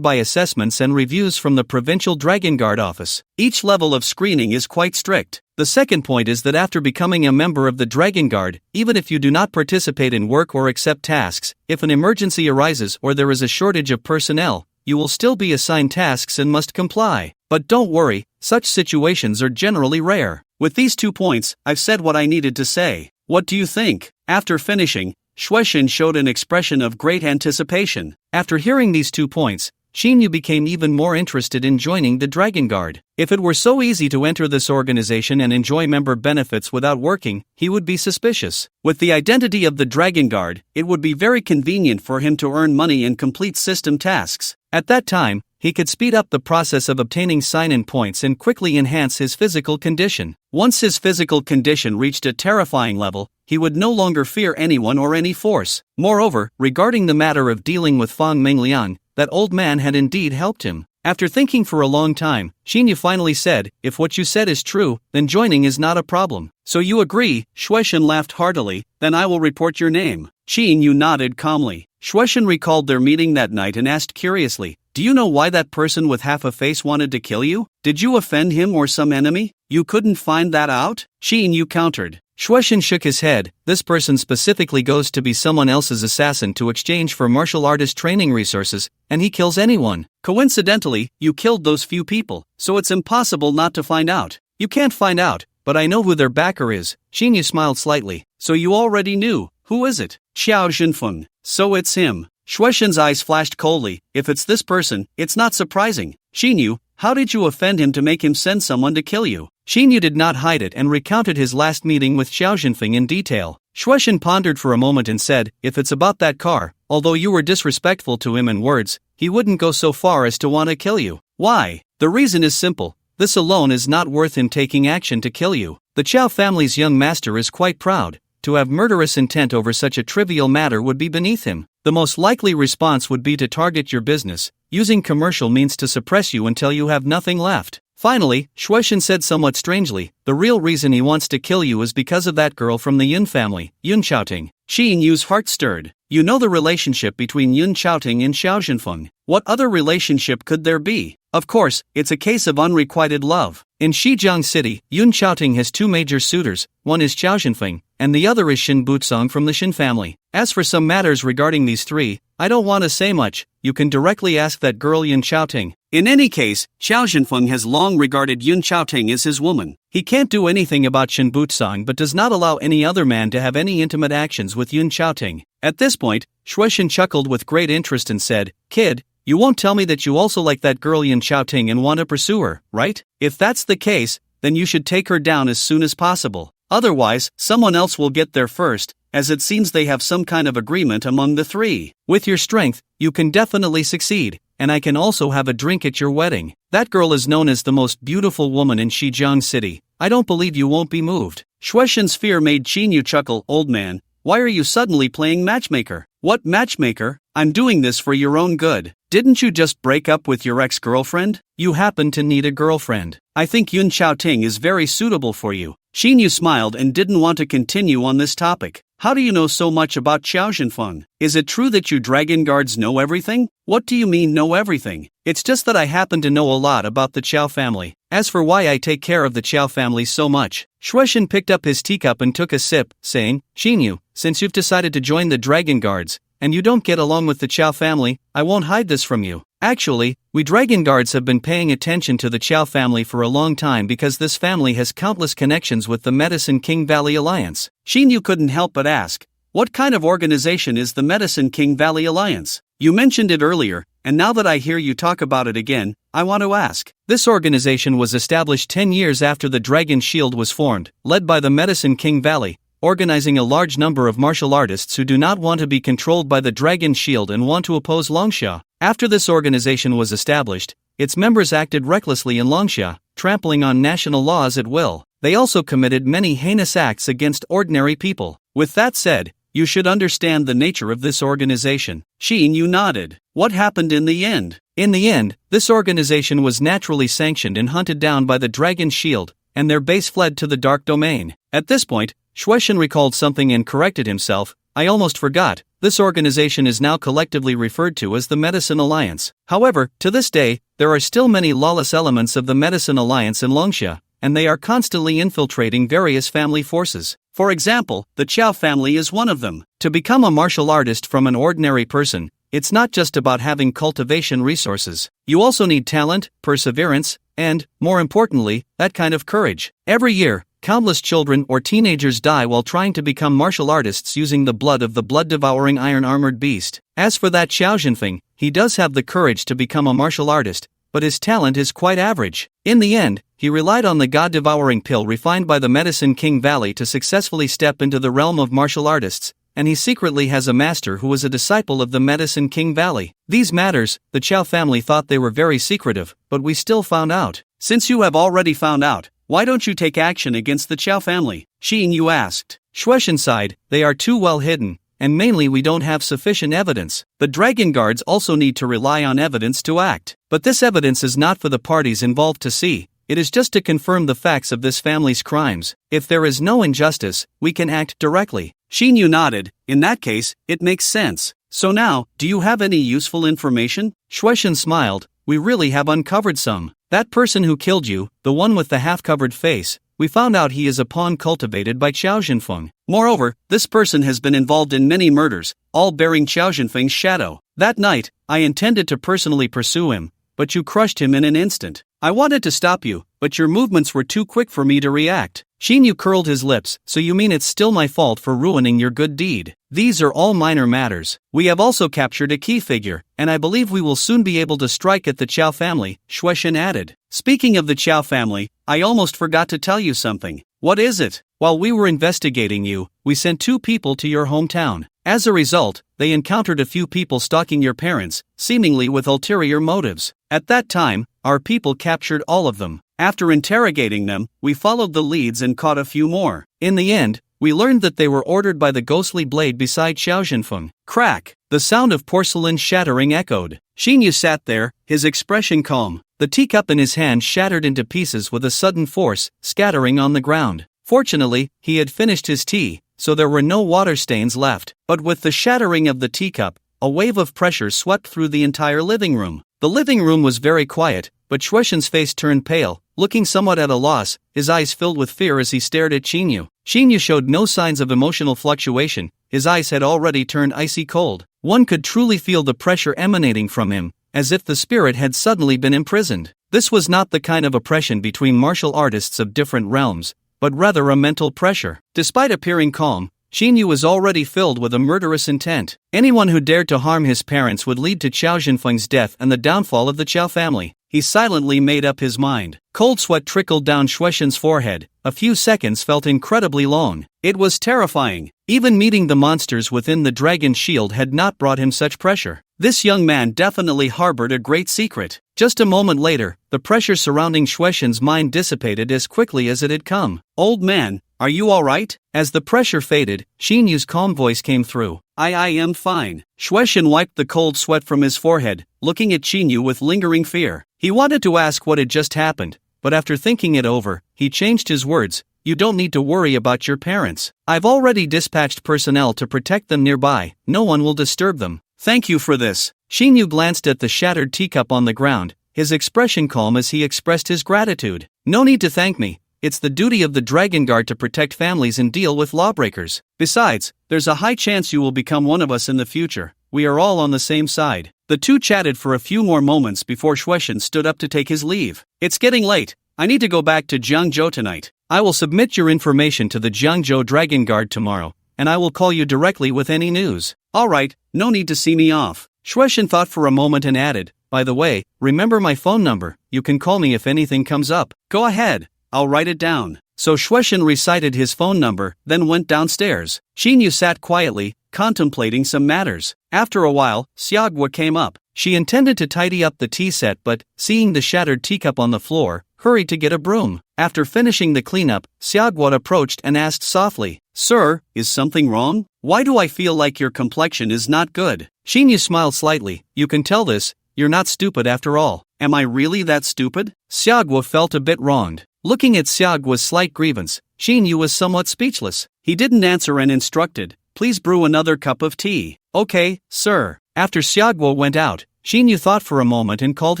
by assessments and reviews from the Provincial Dragon Guard office. Each level of screening is quite strict. The second point is that after becoming a member of the Dragon Guard, even if you do not participate in work or accept tasks, if an emergency arises or there is a shortage of personnel, you will still be assigned tasks and must comply. But don't worry, such situations are generally rare." With these 2 points, I've said what I needed to say. What do you think? After finishing, Shueishan showed an expression of great anticipation. After hearing these 2 points, Shinyu became even more interested in joining the Dragon Guard. If it were so easy to enter this organization and enjoy member benefits without working, he would be suspicious. With the identity of the Dragon Guard, it would be very convenient for him to earn money and complete system tasks. At that time, he could speed up the process of obtaining sign-in points and quickly enhance his physical condition. Once his physical condition reached a terrifying level, he would no longer fear anyone or any force. Moreover, regarding the matter of dealing with Fang Mengliang, that old man had indeed helped him. After thinking for a long time, Shinyu finally said, "If what you said is true, then joining is not a problem." "So you agree?" Shueishan laughed heartily. "Then I will report your name." Shinyu nodded calmly. Shueishan recalled their meeting that night and asked curiously, "Do you know why that person with half a face wanted to kill you? Did you offend him or some enemy? You couldn't find that out?" Shinyu countered. Shueishan shook his head. "This person specifically goes to be someone else's assassin to exchange for martial artist training resources, and he kills anyone. Coincidentally, you killed those few people, so it's impossible not to find out." "You can't find out, but I know who their backer is." Shinyu smiled slightly. "So you already knew. Who is it?" "Xiao Jinfeng." "So it's him." Shueishan's eyes flashed coldly. "If it's this person, it's not surprising." "Shinyu, how did you offend him to make him send someone to kill you?" Shinyu did not hide it and recounted his last meeting with Xiao Jinfeng in detail. Shueishan pondered for a moment and said, "If it's about that car, although you were disrespectful to him in words, he wouldn't go so far as to want to kill you." "Why?" "The reason is simple. This alone is not worth him taking action to kill you. The Qiao family's young master is quite proud. To have murderous intent over such a trivial matter would be beneath him. The most likely response would be to target your business, using commercial means to suppress you until you have nothing left." Finally, Shueishan said somewhat strangely, "The real reason he wants to kill you is because of that girl from the Yun family, Yun Xiaoting." Yinu's heart stirred. "You know the relationship between Yun Xiaoting and Xiao Jinfeng. What other relationship could there be? Of course, it's a case of unrequited love. In Shijiang City, Yun Xiaoting has 2 major suitors, one is Xiao Jinfeng, and the other is Shin Butsong from the Shin family. As for some matters regarding these 3, I don't want to say much, you can directly ask that girl Yun Xiaoting. In any case, Xiao Zhenfeng has long regarded Yun Xiaoting as his woman. He can't do anything about Shen Butsang but does not allow any other man to have any intimate actions with Yun Xiaoting. At this point, Shueishan chuckled with great interest and said, "Kid, you won't tell me that you also like that girl Yun Xiaoting and want to pursue her, right? If that's the case, then you should take her down as soon as possible. Otherwise, someone else will get there first, as it seems they have some kind of agreement among the three. With your strength, you can definitely succeed, and I can also have a drink at your wedding. That girl is known as the most beautiful woman in Shijiang City. I don't believe you won't be moved." Shueishan's fear made Qinyu chuckle. "Old man, why are you suddenly playing matchmaker?" "What matchmaker? I'm doing this for your own good. Didn't you just break up with your ex-girlfriend? You happen to need a girlfriend. I think Yun Xiaoting is very suitable for you." Qinyu smiled and didn't want to continue on this topic. "How do you know so much about Xiao Zhenfeng? Is it true that you dragon guards know everything?" "What do you mean know everything? It's just that I happen to know a lot about the Qiao family. As for why I take care of the Qiao family so much." Shueishan picked up his teacup and took a sip, saying, "Qinyu, since you've decided to join the dragon guards, and you don't get along with the Qiao family, I won't hide this from you. Actually, we dragon guards have been paying attention to the Qiao family for a long time because this family has countless connections with the Medicine King Valley Alliance." Qinyu couldn't help but ask, "What kind of organization is the Medicine King Valley Alliance? You mentioned it earlier, and now that I hear you talk about it again, I want to ask." This organization was established 10 years after the Dragon Shield was formed, led by the Medicine King Valley, organizing a large number of martial artists who do not want to be controlled by the Dragon Shield and want to oppose Longxia. After this organization was established, its members acted recklessly in Longxia, trampling on national laws at will. They also committed many heinous acts against ordinary people. With that said, you should understand the nature of this organization. Qinyu nodded. "What happened in the end?" "In the end, this organization was naturally sanctioned and hunted down by the Dragon Shield, and their base fled to the Dark Domain." At this point, Shueishan recalled something and corrected himself. "I almost forgot, this organization is now collectively referred to as the Medicine Alliance. However, to this day, there are still many lawless elements of the Medicine Alliance in Longxia, and they are constantly infiltrating various family forces. For example, the Qiao family is one of them. To become a martial artist from an ordinary person, it's not just about having cultivation resources. You also need talent, perseverance, and, more importantly, that kind of courage. Every year, countless children or teenagers die while trying to become martial artists using the blood of the blood-devouring iron-armored beast. As for that Xiao Zhenfeng, he does have the courage to become a martial artist, but his talent is quite average. In the end, he relied on the god-devouring pill refined by the Medicine King Valley to successfully step into the realm of martial artists, and he secretly has a master who is a disciple of the Medicine King Valley. These matters, the Qiao family thought they were very secretive, but we still found out." "Since you have already found out, why don't you take action against the Qiao family?" Qinyu asked. Shueishan sighed, "They are too well hidden, and mainly we don't have sufficient evidence. The dragon guards also need to rely on evidence to act. But this evidence is not for the parties involved to see, it is just to confirm the facts of this family's crimes. If there is no injustice, we can act directly." Qinyu nodded. "In that case, it makes sense. So now, do you have any useful information?" Shueishan smiled. "We really have uncovered some. That person who killed you, the one with the half-covered face, we found out he is a pawn cultivated by Xiao Zhenfeng. Moreover, this person has been involved in many murders, all bearing Xiao Zhenfeng's shadow. That night, I intended to personally pursue him, but you crushed him in an instant. I wanted to stop you, but your movements were too quick for me to react." Qinyu curled his lips. "So you mean it's still my fault for ruining your good deed? These are all minor matters. We have also captured a key figure, and I believe we will soon be able to strike at the Qiao family," Shueishan added. "Speaking of the Qiao family, I almost forgot to tell you something." "What is it?" "While we were investigating you, we sent 2 people to your hometown. As a result, they encountered a few people stalking your parents, seemingly with ulterior motives. At that time, our people captured all of them. After interrogating them, we followed the leads and caught a few more. In the end, we learned that they were ordered by the ghostly blade beside Xiao Zhenfeng." Crack! The sound of porcelain shattering echoed. Qinyu sat there, his expression calm. The teacup in his hand shattered into pieces with a sudden force, scattering on the ground. Fortunately, he had finished his tea, so there were no water stains left. But with the shattering of the teacup, a wave of pressure swept through the entire living room. The living room was very quiet, but Shueishan's face turned pale, looking somewhat at a loss, his eyes filled with fear as he stared at Qinyu. Qinyu showed no signs of emotional fluctuation, his eyes had already turned icy cold. One could truly feel the pressure emanating from him, as if the spirit had suddenly been imprisoned. This was not the kind of oppression between martial artists of different realms, but rather a mental pressure. Despite appearing calm, Xinyu was already filled with a murderous intent. Anyone who dared to harm his parents would lead to Qiao Jinfeng's death and the downfall of the Qiao family. He silently made up his mind. Cold sweat trickled down Xuexin's forehead. A few seconds felt incredibly long. It was terrifying. Even meeting the monsters within the dragon shield had not brought him such pressure. This young man definitely harbored a great secret. Just a moment later, the pressure surrounding Xuexin's mind dissipated as quickly as it had come. "Old man, are you alright?" As the pressure faded, Xinyu's calm voice came through. I am fine." Xuexin wiped the cold sweat from his forehead, looking at Xinyu with lingering fear. He wanted to ask what had just happened, but after thinking it over, he changed his words. "You don't need to worry about your parents. I've already dispatched personnel to protect them nearby. No one will disturb them." "Thank you for this." Xinyu glanced at the shattered teacup on the ground, his expression calm as he expressed his gratitude. "No need to thank me. It's the duty of the Dragon Guard to protect families and deal with lawbreakers. Besides, there's a high chance you will become one of us in the future. We are all on the same side." The two chatted for a few more moments before Xuexin stood up to take his leave. "It's getting late. I need to go back to Jiangzhou tonight. I will submit your information to the Jiangzhou Dragon Guard tomorrow, and I will call you directly with any news." "Alright, no need to see me off." Xuexin thought for a moment and added, "By the way, remember my phone number. You can call me if anything comes up." "Go ahead. I'll write it down." So Xuexin recited his phone number, then went downstairs. Xinyu sat quietly, contemplating some matters. After a while, Xiaoguo came up. She intended to tidy up the tea set but, seeing the shattered teacup on the floor, hurried to get a broom. After finishing the cleanup, Xiaoguo approached and asked softly, "Sir, is something wrong? Why do I feel like your complexion is not good?" Xinyu smiled slightly. "You can tell this, you're not stupid after all." "Am I really that stupid?" Xiaoguo felt a bit wronged. Looking at Xiaoguo's slight grievance, Xinyu was somewhat speechless. He didn't answer and instructed, "Please brew another cup of tea." "Okay, sir." After Xiaoguo went out, Xinyu thought for a moment and called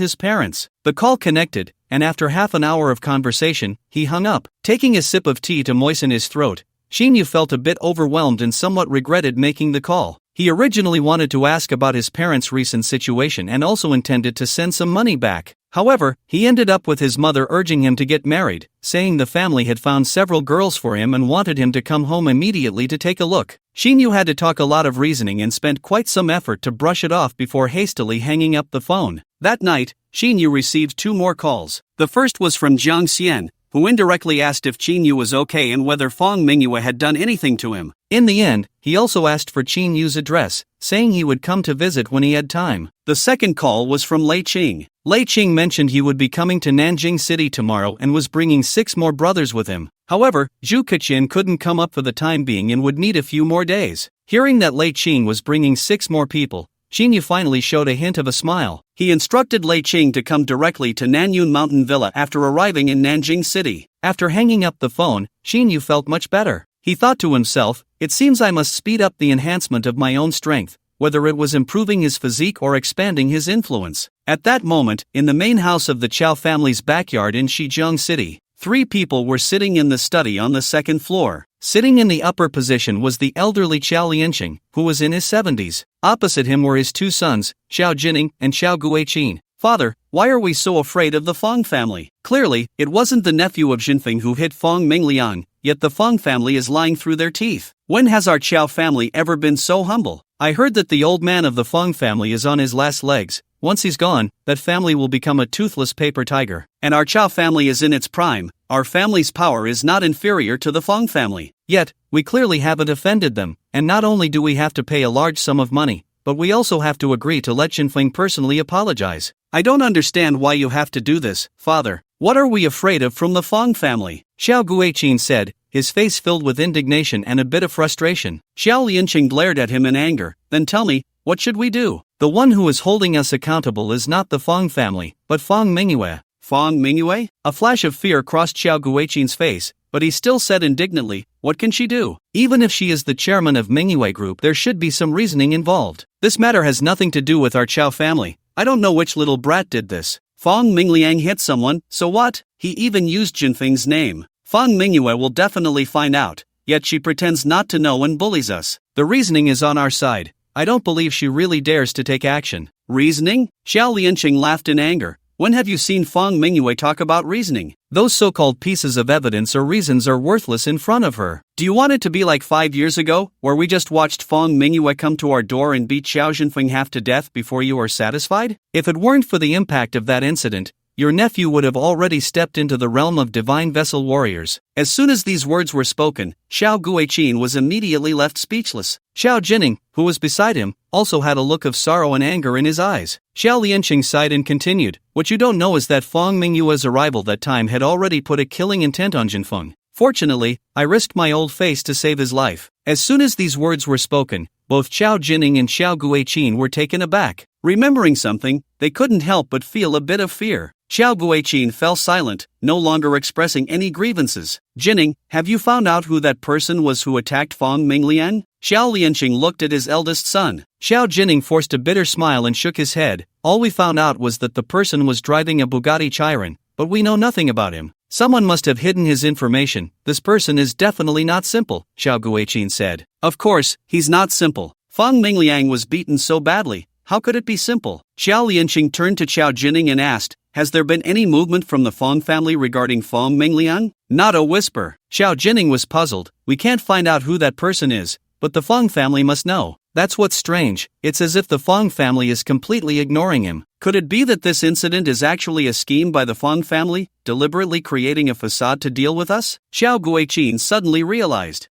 his parents. The call connected, and after half an hour of conversation, he hung up. Taking a sip of tea to moisten his throat, Xinyu felt a bit overwhelmed and somewhat regretted making the call. He originally wanted to ask about his parents' recent situation and also intended to send some money back. However, he ended up with his mother urging him to get married, saying the family had found several girls for him and wanted him to come home immediately to take a look. Xinyu had to talk a lot of reasoning and spent quite some effort to brush it off before hastily hanging up the phone. That night, Xinyu received two more calls. The first was from Jiang Xian, who indirectly asked if Xinyu was okay and whether Fang Mingyue had done anything to him. In the end, he also asked for Xinyu's address, saying he would come to visit when he had time. The second call was from Lei Qing. Lei Qing mentioned he would be coming to Nanjing City tomorrow and was bringing 6 more brothers with him. However, Zhu Keqian couldn't come up for the time being and would need a few more days. Hearing that Lei Qing was bringing 6 more people, Xinyu finally showed a hint of a smile. He instructed Lei Qing to come directly to Nanyun Mountain Villa after arriving in Nanjing City. After hanging up the phone, Xinyu felt much better. He thought to himself, "It seems I must speed up the enhancement of my own strength, whether it was improving his physique or expanding his influence." At that moment, in the main house of the Qiao family's backyard in Shijiang City, 3 people were sitting in the study on the 2nd floor. Sitting in the upper position was the elderly Qiao Lianqing, who was in his 70s. Opposite him were his 2 sons, Xiao Jining and Xiao Guiqin. "Father, why are we so afraid of the Fang family?" Clearly, it wasn't the nephew of Jinfeng who hit Fang Mingliang, yet the Fang family is lying through their teeth. When has our Qiao family ever been so humble? I heard that the old man of the Fang family is on his last legs. Once he's gone, that family will become a toothless paper tiger. And our Qiao family is in its prime. Our family's power is not inferior to the Fang family. Yet, we clearly haven't offended them, and not only do we have to pay a large sum of money, but we also have to agree to let Jinfeng personally apologize. I don't understand why you have to do this, father. What are we afraid of from the Fang family? Xiao Guiqin said, his face filled with indignation and a bit of frustration. Xiao Lianqing glared at him in anger. Then tell me, what should we do? The one who is holding us accountable is not the Fang family, but Fang Mingyue. Fang Mingyue? A flash of fear crossed Xiao Guiqin's face, but he still said indignantly, what can she do? Even if she is the chairman of Mingyue Group, there should be some reasoning involved. This matter has nothing to do with our Qiao family. I don't know which little brat did this. Fang Mingliang hit someone, so what? He even used Jinfeng's name. Fang Mingyue will definitely find out, yet she pretends not to know and bullies us. The reasoning is on our side. I don't believe she really dares to take action. Reasoning? Xiao Lianqing laughed in anger. When have you seen Fang Mingyue talk about reasoning? Those so-called pieces of evidence or reasons are worthless in front of her. Do you want it to be like 5 years ago, where we just watched Fang Mingyue come to our door and beat Xiao Jinfeng half to death before you are satisfied? If it weren't for the impact of that incident, your nephew would have already stepped into the realm of divine vessel warriors. As soon as these words were spoken, Xiao Guiqin was immediately left speechless. Xiao Jining, who was beside him, also had a look of sorrow and anger in his eyes. Xiao Lianqing sighed and continued, "What you don't know is that Fang Mingyue's arrival that time had already put a killing intent on Jinfeng. Fortunately, I risked my old face to save his life." As soon as these words were spoken, both Xiao Jining and Xiao Guiqin were taken aback. Remembering something, they couldn't help but feel a bit of fear. Xiao Guiqin fell silent, no longer expressing any grievances. "Jining, have you found out who that person was who attacked Fang Minglian?" Xiao Lianqing looked at his eldest son. Xiao Jining forced a bitter smile and shook his head. "All we found out was that the person was driving a Bugatti Chiron, but we know nothing about him. Someone must have hidden his information. This person is definitely not simple," Xiao Guiqin said. "Of course, he's not simple. Fang Mingliang was beaten so badly. How could it be simple?" Xiao Lianqing turned to Xiao Jining and asked, "Has there been any movement from the Fang family regarding Fang Mingliang?" "Not a whisper." Xiao Jining was puzzled. "We can't find out who that person is, but the Fang family must know. That's what's strange. It's as if the Fang family is completely ignoring him. Could it be that this incident is actually a scheme by the Fang family, deliberately creating a facade to deal with us?" Xiao Guiqin suddenly realized.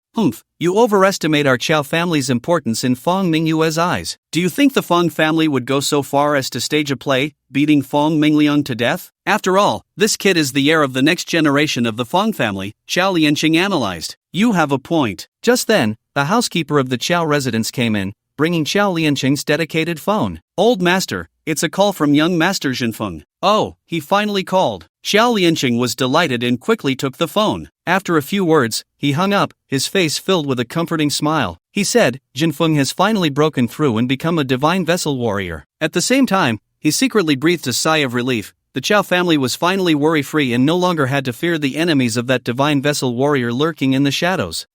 You overestimate our Qiao family's importance in Fang Mingyue's eyes. Do you think the Fang family would go so far as to stage a play, beating Fang Mingliang to death? After all, this kid is the heir of the next generation of the Fang family, Xiao Lianqing analyzed. "You have a point." Just then, the housekeeper of the Qiao residence came in, bringing Xiao Lianqing's dedicated phone. "Old master, it's a call from young master Jinfeng." "Oh, he finally called." Xiao Lianqing was delighted and quickly took the phone. After a few words, he hung up, his face filled with a comforting smile. He said, "Jinfeng has finally broken through and become a divine vessel warrior." At the same time, he secretly breathed a sigh of relief. The Qiao family was finally worry-free and no longer had to fear the enemies of that divine vessel warrior lurking in the shadows.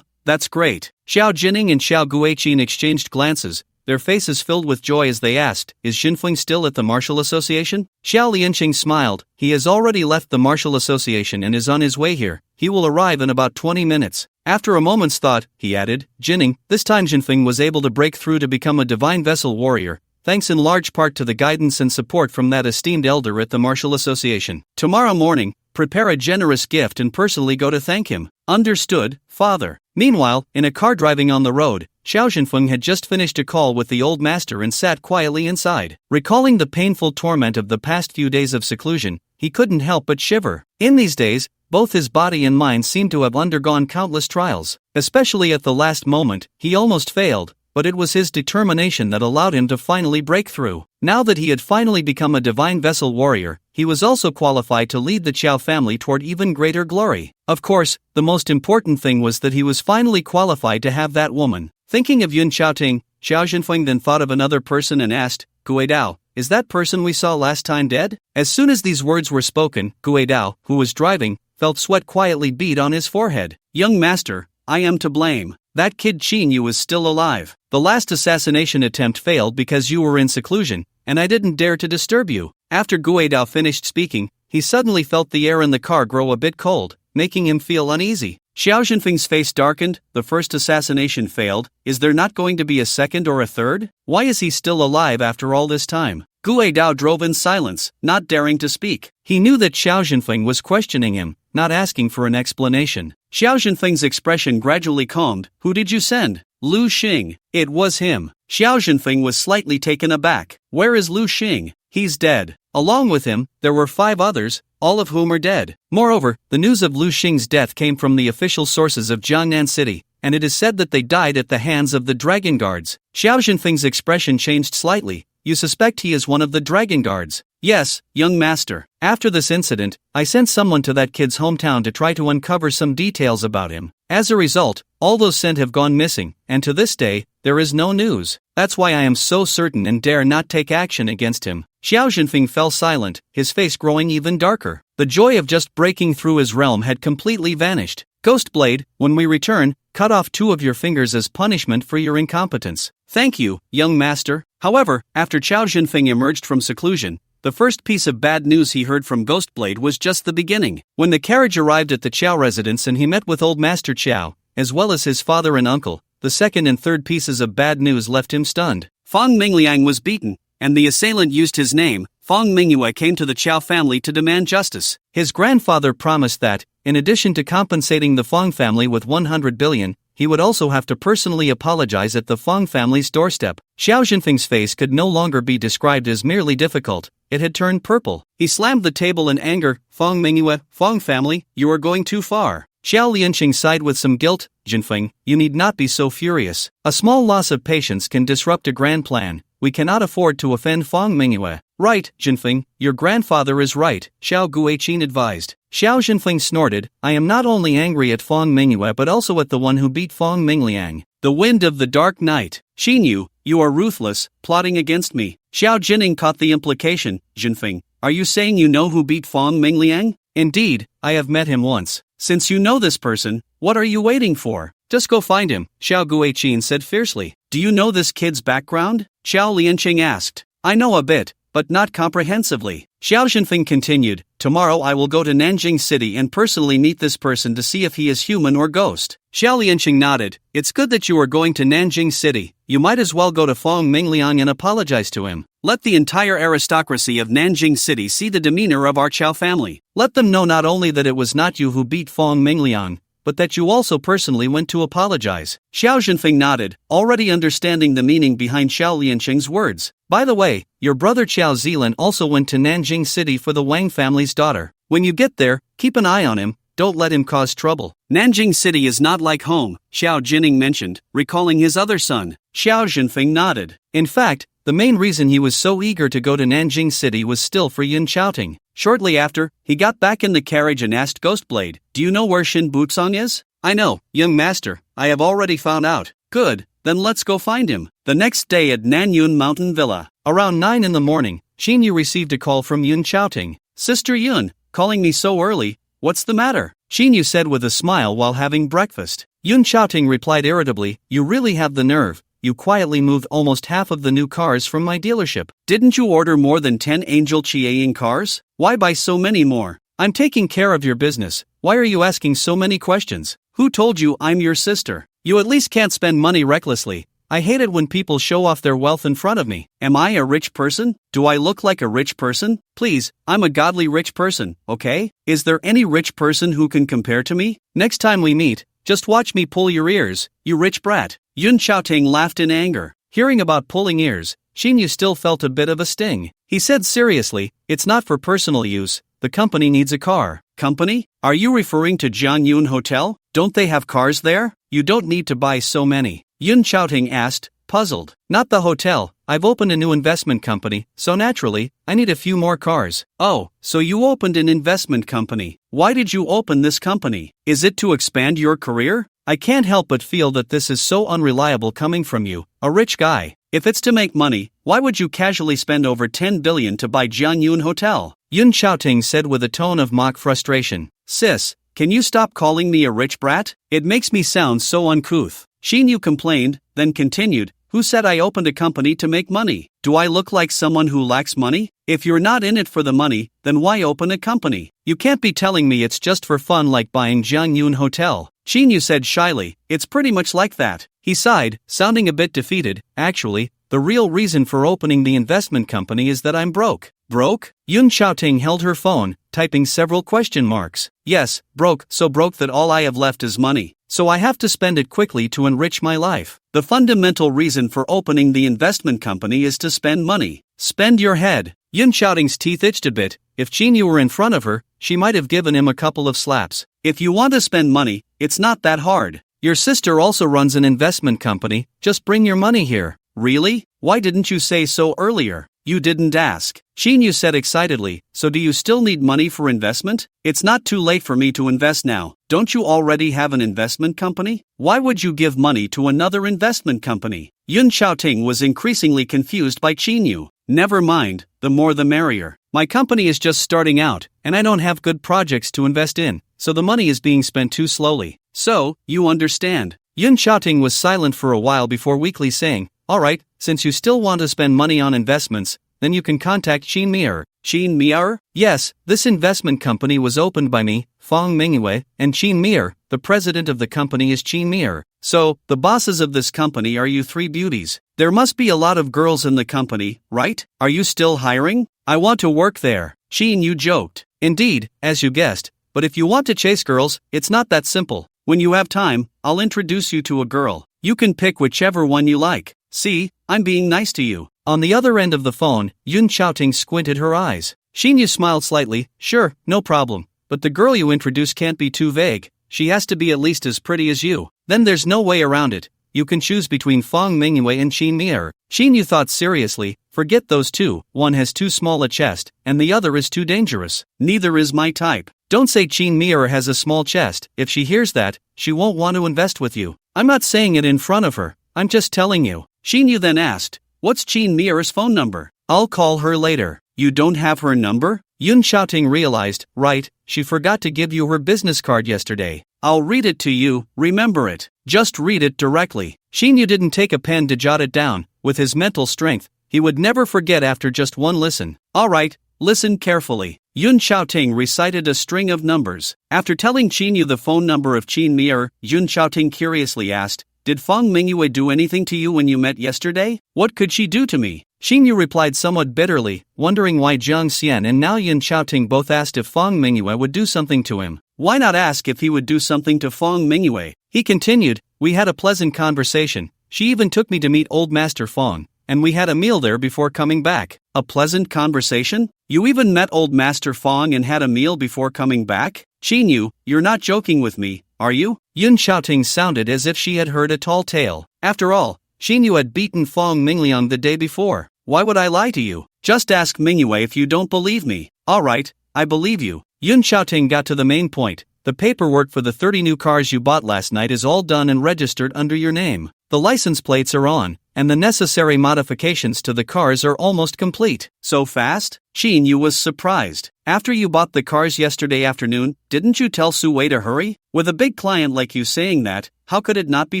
That's great." Xiao Jining and Xiao Guiqin exchanged glances, their faces filled with joy as they asked, "Is Jinfeng still at the Martial Association?" Xiao Lianqing smiled. "He has already left the Martial Association and is on his way here. He will arrive in about 20 minutes. After a moment's thought, he added, "Jining, this time Jinfeng was able to break through to become a divine vessel warrior, thanks in large part to the guidance and support from that esteemed elder at the Martial Association. Tomorrow morning, prepare a generous gift and personally go to thank him." "Understood, father." Meanwhile, in a car driving on the road, Xiao Jinfeng had just finished a call with the old master and sat quietly inside. Recalling the painful torment of the past few days of seclusion, he couldn't help but shiver. In these days, both his body and mind seemed to have undergone countless trials. Especially at the last moment, he almost failed, but it was his determination that allowed him to finally break through. Now that he had finally become a divine vessel warrior, he was also qualified to lead the Qiao family toward even greater glory. Of course, the most important thing was that he was finally qualified to have that woman. Thinking of Yun Xiaoting, Xiao Jinfeng then thought of another person and asked, "Gui Dao, is that person we saw last time dead?" As soon as these words were spoken, Gui Dao, who was driving, felt sweat quietly bead on his forehead. "Young master, I am to blame. That kid Qin Yu is still alive. The last assassination attempt failed because you were in seclusion, and I didn't dare to disturb you." After Gui Dao finished speaking, he suddenly felt the air in the car grow a bit cold, making him feel uneasy. Xiao Jinfeng's face darkened. The first assassination failed. Is there not going to be a second or a third? Why is he still alive after all this time? Gui Dao drove in silence, not daring to speak. He knew that Xiao Jinfeng was questioning him, not asking for an explanation. Xiao Jinfeng's expression gradually calmed. "Who did you send?" "Lu Xing." "It was him." Xiao Jinfeng was slightly taken aback. "Where is Lu Xing?" "He's dead." Along with him, there were 5 others, all of whom are dead. Moreover, the news of Lu Xing's death came from the official sources of Jiangnan City, and it is said that they died at the hands of the Dragon Guards. Xiao Jinfeng's expression changed slightly. "You suspect he is one of the Dragon Guards?" "Yes, young master. After this incident, I sent someone to that kid's hometown to try to uncover some details about him. As a result, all those sent have gone missing, and to this day, there is no news. That's why I am so certain and dare not take action against him." Xiao Jinfeng fell silent, his face growing even darker. The joy of just breaking through his realm had completely vanished. Ghostblade, when we return, cut off 2 of your fingers as punishment for your incompetence. Thank you, young master. However, after Qiao Jinfeng emerged from seclusion, the first piece of bad news he heard from Ghostblade was just the beginning. When the carriage arrived at the Qiao residence and he met with old Master Qiao, as well as his father and uncle, the second and third pieces of bad news left him stunned. Fang Mingliang was beaten, and the assailant used his name. Fang Mingyue came to the Qiao family to demand justice. His grandfather promised that, in addition to compensating the Fang family with 100 billion, he would also have to personally apologize at the Fang family's doorstep. Xiao Jinfeng's face could no longer be described as merely difficult, it had turned purple. He slammed the table in anger. Fang Mingyue, Fang family, you are going too far. Xiao Lianqing sighed with some guilt. Jinfeng, you need not be so furious. A small loss of patience can disrupt a grand plan. We cannot afford to offend Fang Mingyue. Right, Jinfeng, your grandfather is right, Xiao Guiqin advised. Xiao Jinfeng snorted, I am not only angry at Fang Mingyue but also at the one who beat Fang Mingliang. The wind of the dark night. Xinyu, you are ruthless, plotting against me. Xiao Jining caught the implication. Jinfeng, are you saying you know who beat Fang Mingliang? Indeed, I have met him once. Since you know this person, what are you waiting for? Just go find him, Xiao Guiqin said fiercely. Do you know this kid's background? Xiao Lianqing asked. I know a bit, but not comprehensively. Xiao Jinfeng continued, tomorrow I will go to Nanjing City and personally meet this person to see if he is human or ghost. Xiao Lianqing nodded. It's good that you are going to Nanjing City. You might as well go to Fang Mingliang and apologize to him. Let the entire aristocracy of Nanjing City see the demeanor of our Qiao family. Let them know not only that it was not you who beat Fang Mingliang, but that you also personally went to apologize. Xiao Jinfeng nodded, already understanding the meaning behind Xiao Lianqing's words. By the way, your brother Qiao Zilan also went to Nanjing City for the Wang family's daughter. When you get there, keep an eye on him, don't let him cause trouble. Nanjing City is not like home, Xiao Jining mentioned, recalling his other son. Xiao Jinfeng nodded. In fact, the main reason he was so eager to go to Nanjing City was still for Yun Chaoting. Shortly after, he got back in the carriage and asked Ghostblade, do you know where Shin Butsong is? I know, young master, I have already found out. Good, then let's go find him. The next day at Nanyun Mountain Villa. Around 9 in the morning, Xinyu received a call from Yun Chaoting. Sister Yun, calling me so early, what's the matter? Xinyu said with a smile while having breakfast. Yun Chaoting replied irritably, you really have the nerve. You quietly moved almost half of the new cars from my dealership. Didn't you order more than 10 Angel Chiaing cars? Why buy so many more? I'm taking care of your business. Why are you asking so many questions? Who told you I'm your sister? You at least can't spend money recklessly. I hate it when people show off their wealth in front of me. Am I a rich person? Do I look like a rich person? Please, I'm a godly rich person, okay? Is there any rich person who can compare to me? Next time we meet, just watch me pull your ears, you rich brat. Yun Chaoting laughed in anger. Hearing about pulling ears, Xinyu still felt a bit of a sting. He said seriously, it's not for personal use, the company needs a car. Company? Are you referring to Jianyun Hotel? Don't they have cars there? You don't need to buy so many. Yun Chaoting asked, puzzled. Not the hotel, I've opened a new investment company, so naturally, I need a few more cars. Oh, so you opened an investment company. Why did you open this company? Is it to expand your career? I can't help but feel that this is so unreliable coming from you, a rich guy. If it's to make money, why would you casually spend over 10 billion to buy Jianyun Hotel? Yun Chaoting said with a tone of mock frustration. Sis, can you stop calling me a rich brat? It makes me sound so uncouth. Xinyu complained, then continued, who said I opened a company to make money? Do I look like someone who lacks money? If you're not in it for the money, then why open a company? You can't be telling me it's just for fun like buying Jianyun Hotel. Xinyu said shyly, it's pretty much like that. He sighed, sounding a bit defeated. Actually, the real reason for opening the investment company is that I'm broke. Broke? Yun Chaoting held her phone, typing several question marks. Yes, broke, so broke that all I have left is money. So I have to spend it quickly to enrich my life. The fundamental reason for opening the investment company is to spend money. Spend your head. Yun Chaoting's teeth itched a bit. If Xinyu were in front of her, she might have given him a couple of slaps. If you want to spend money, it's not that hard. Your sister also runs an investment company, just bring your money here. Really? Why didn't you say so earlier? You didn't ask. Xinyu said excitedly, so do you still need money for investment? It's not too late for me to invest now. Don't you already have an investment company? Why would you give money to another investment company? Yun Chaoting was increasingly confused by Xinyu. Never mind, the more the merrier. My company is just starting out, and I don't have good projects to invest in, so the money is being spent too slowly. So, you understand. Yun Xiaoting was silent for a while before weakly saying, alright, since you still want to spend money on investments, then you can contact Qin Mier. Qin Mier? Yes, this investment company was opened by me, Fong Mingyue, and Qin Mier, the president of the company is Qin Mier. So, the bosses of this company are you three beauties. There must be a lot of girls in the company, right? Are you still hiring? I want to work there. Qin Yu joked. Indeed, as you guessed, but if you want to chase girls, it's not that simple. When you have time, I'll introduce you to a girl. You can pick whichever one you like. See, I'm being nice to you. On the other end of the phone, Yun Xiaoting squinted her eyes. Qin Yu smiled slightly. Sure, no problem. But the girl you introduce can't be too vague. She has to be at least as pretty as you. Then there's no way around it. You can choose between Fong Mingyue and Qin Mier. Qin Yu thought seriously. Forget those two. One has too small a chest, and the other is too dangerous. Neither is my type. Don't say Qin Mier has a small chest. If she hears that, she won't want to invest with you. I'm not saying it in front of her. I'm just telling you. Qin Yu then asked, what's Qin Mier's phone number? I'll call her later. You don't have her number? Yun Xiaoting realized, right, she forgot to give you her business card yesterday. I'll read it to you, remember it. Just read it directly. Qin Yu didn't take a pen to jot it down. With his mental strength, he would never forget after just one listen. Alright, listen carefully. Yun Xiaoting recited a string of numbers. After telling Qin Yu the phone number of Qin Mier, Yun Xiaoting curiously asked, did Fong Mingyue do anything to you when you met yesterday? What could she do to me? Qin Yu replied somewhat bitterly, wondering why Jiang Xian and now Yun Xiaoting both asked if Fong Mingyue would do something to him. Why not ask if he would do something to Fong Mingyue? He continued, we had a pleasant conversation. She even took me to meet Old Master Fong, and we had a meal there before coming back. A pleasant conversation? You even met Old Master Fong and had a meal before coming back? Qin Yu, you're not joking with me, are you? Yun Xiaoting sounded as if she had heard a tall tale. After all, Qin Yu had beaten Fong Mingliang the day before. Why would I lie to you? Just ask Mingyue if you don't believe me. Alright, I believe you. Yun Xiaoting got to the main point. The paperwork for the 30 new cars you bought last night is all done and registered under your name. The license plates are on, and the necessary modifications to the cars are almost complete. So fast? Qin Yu was surprised. After you bought the cars yesterday afternoon, didn't you tell Su Wei to hurry? With a big client like you saying that, how could it not be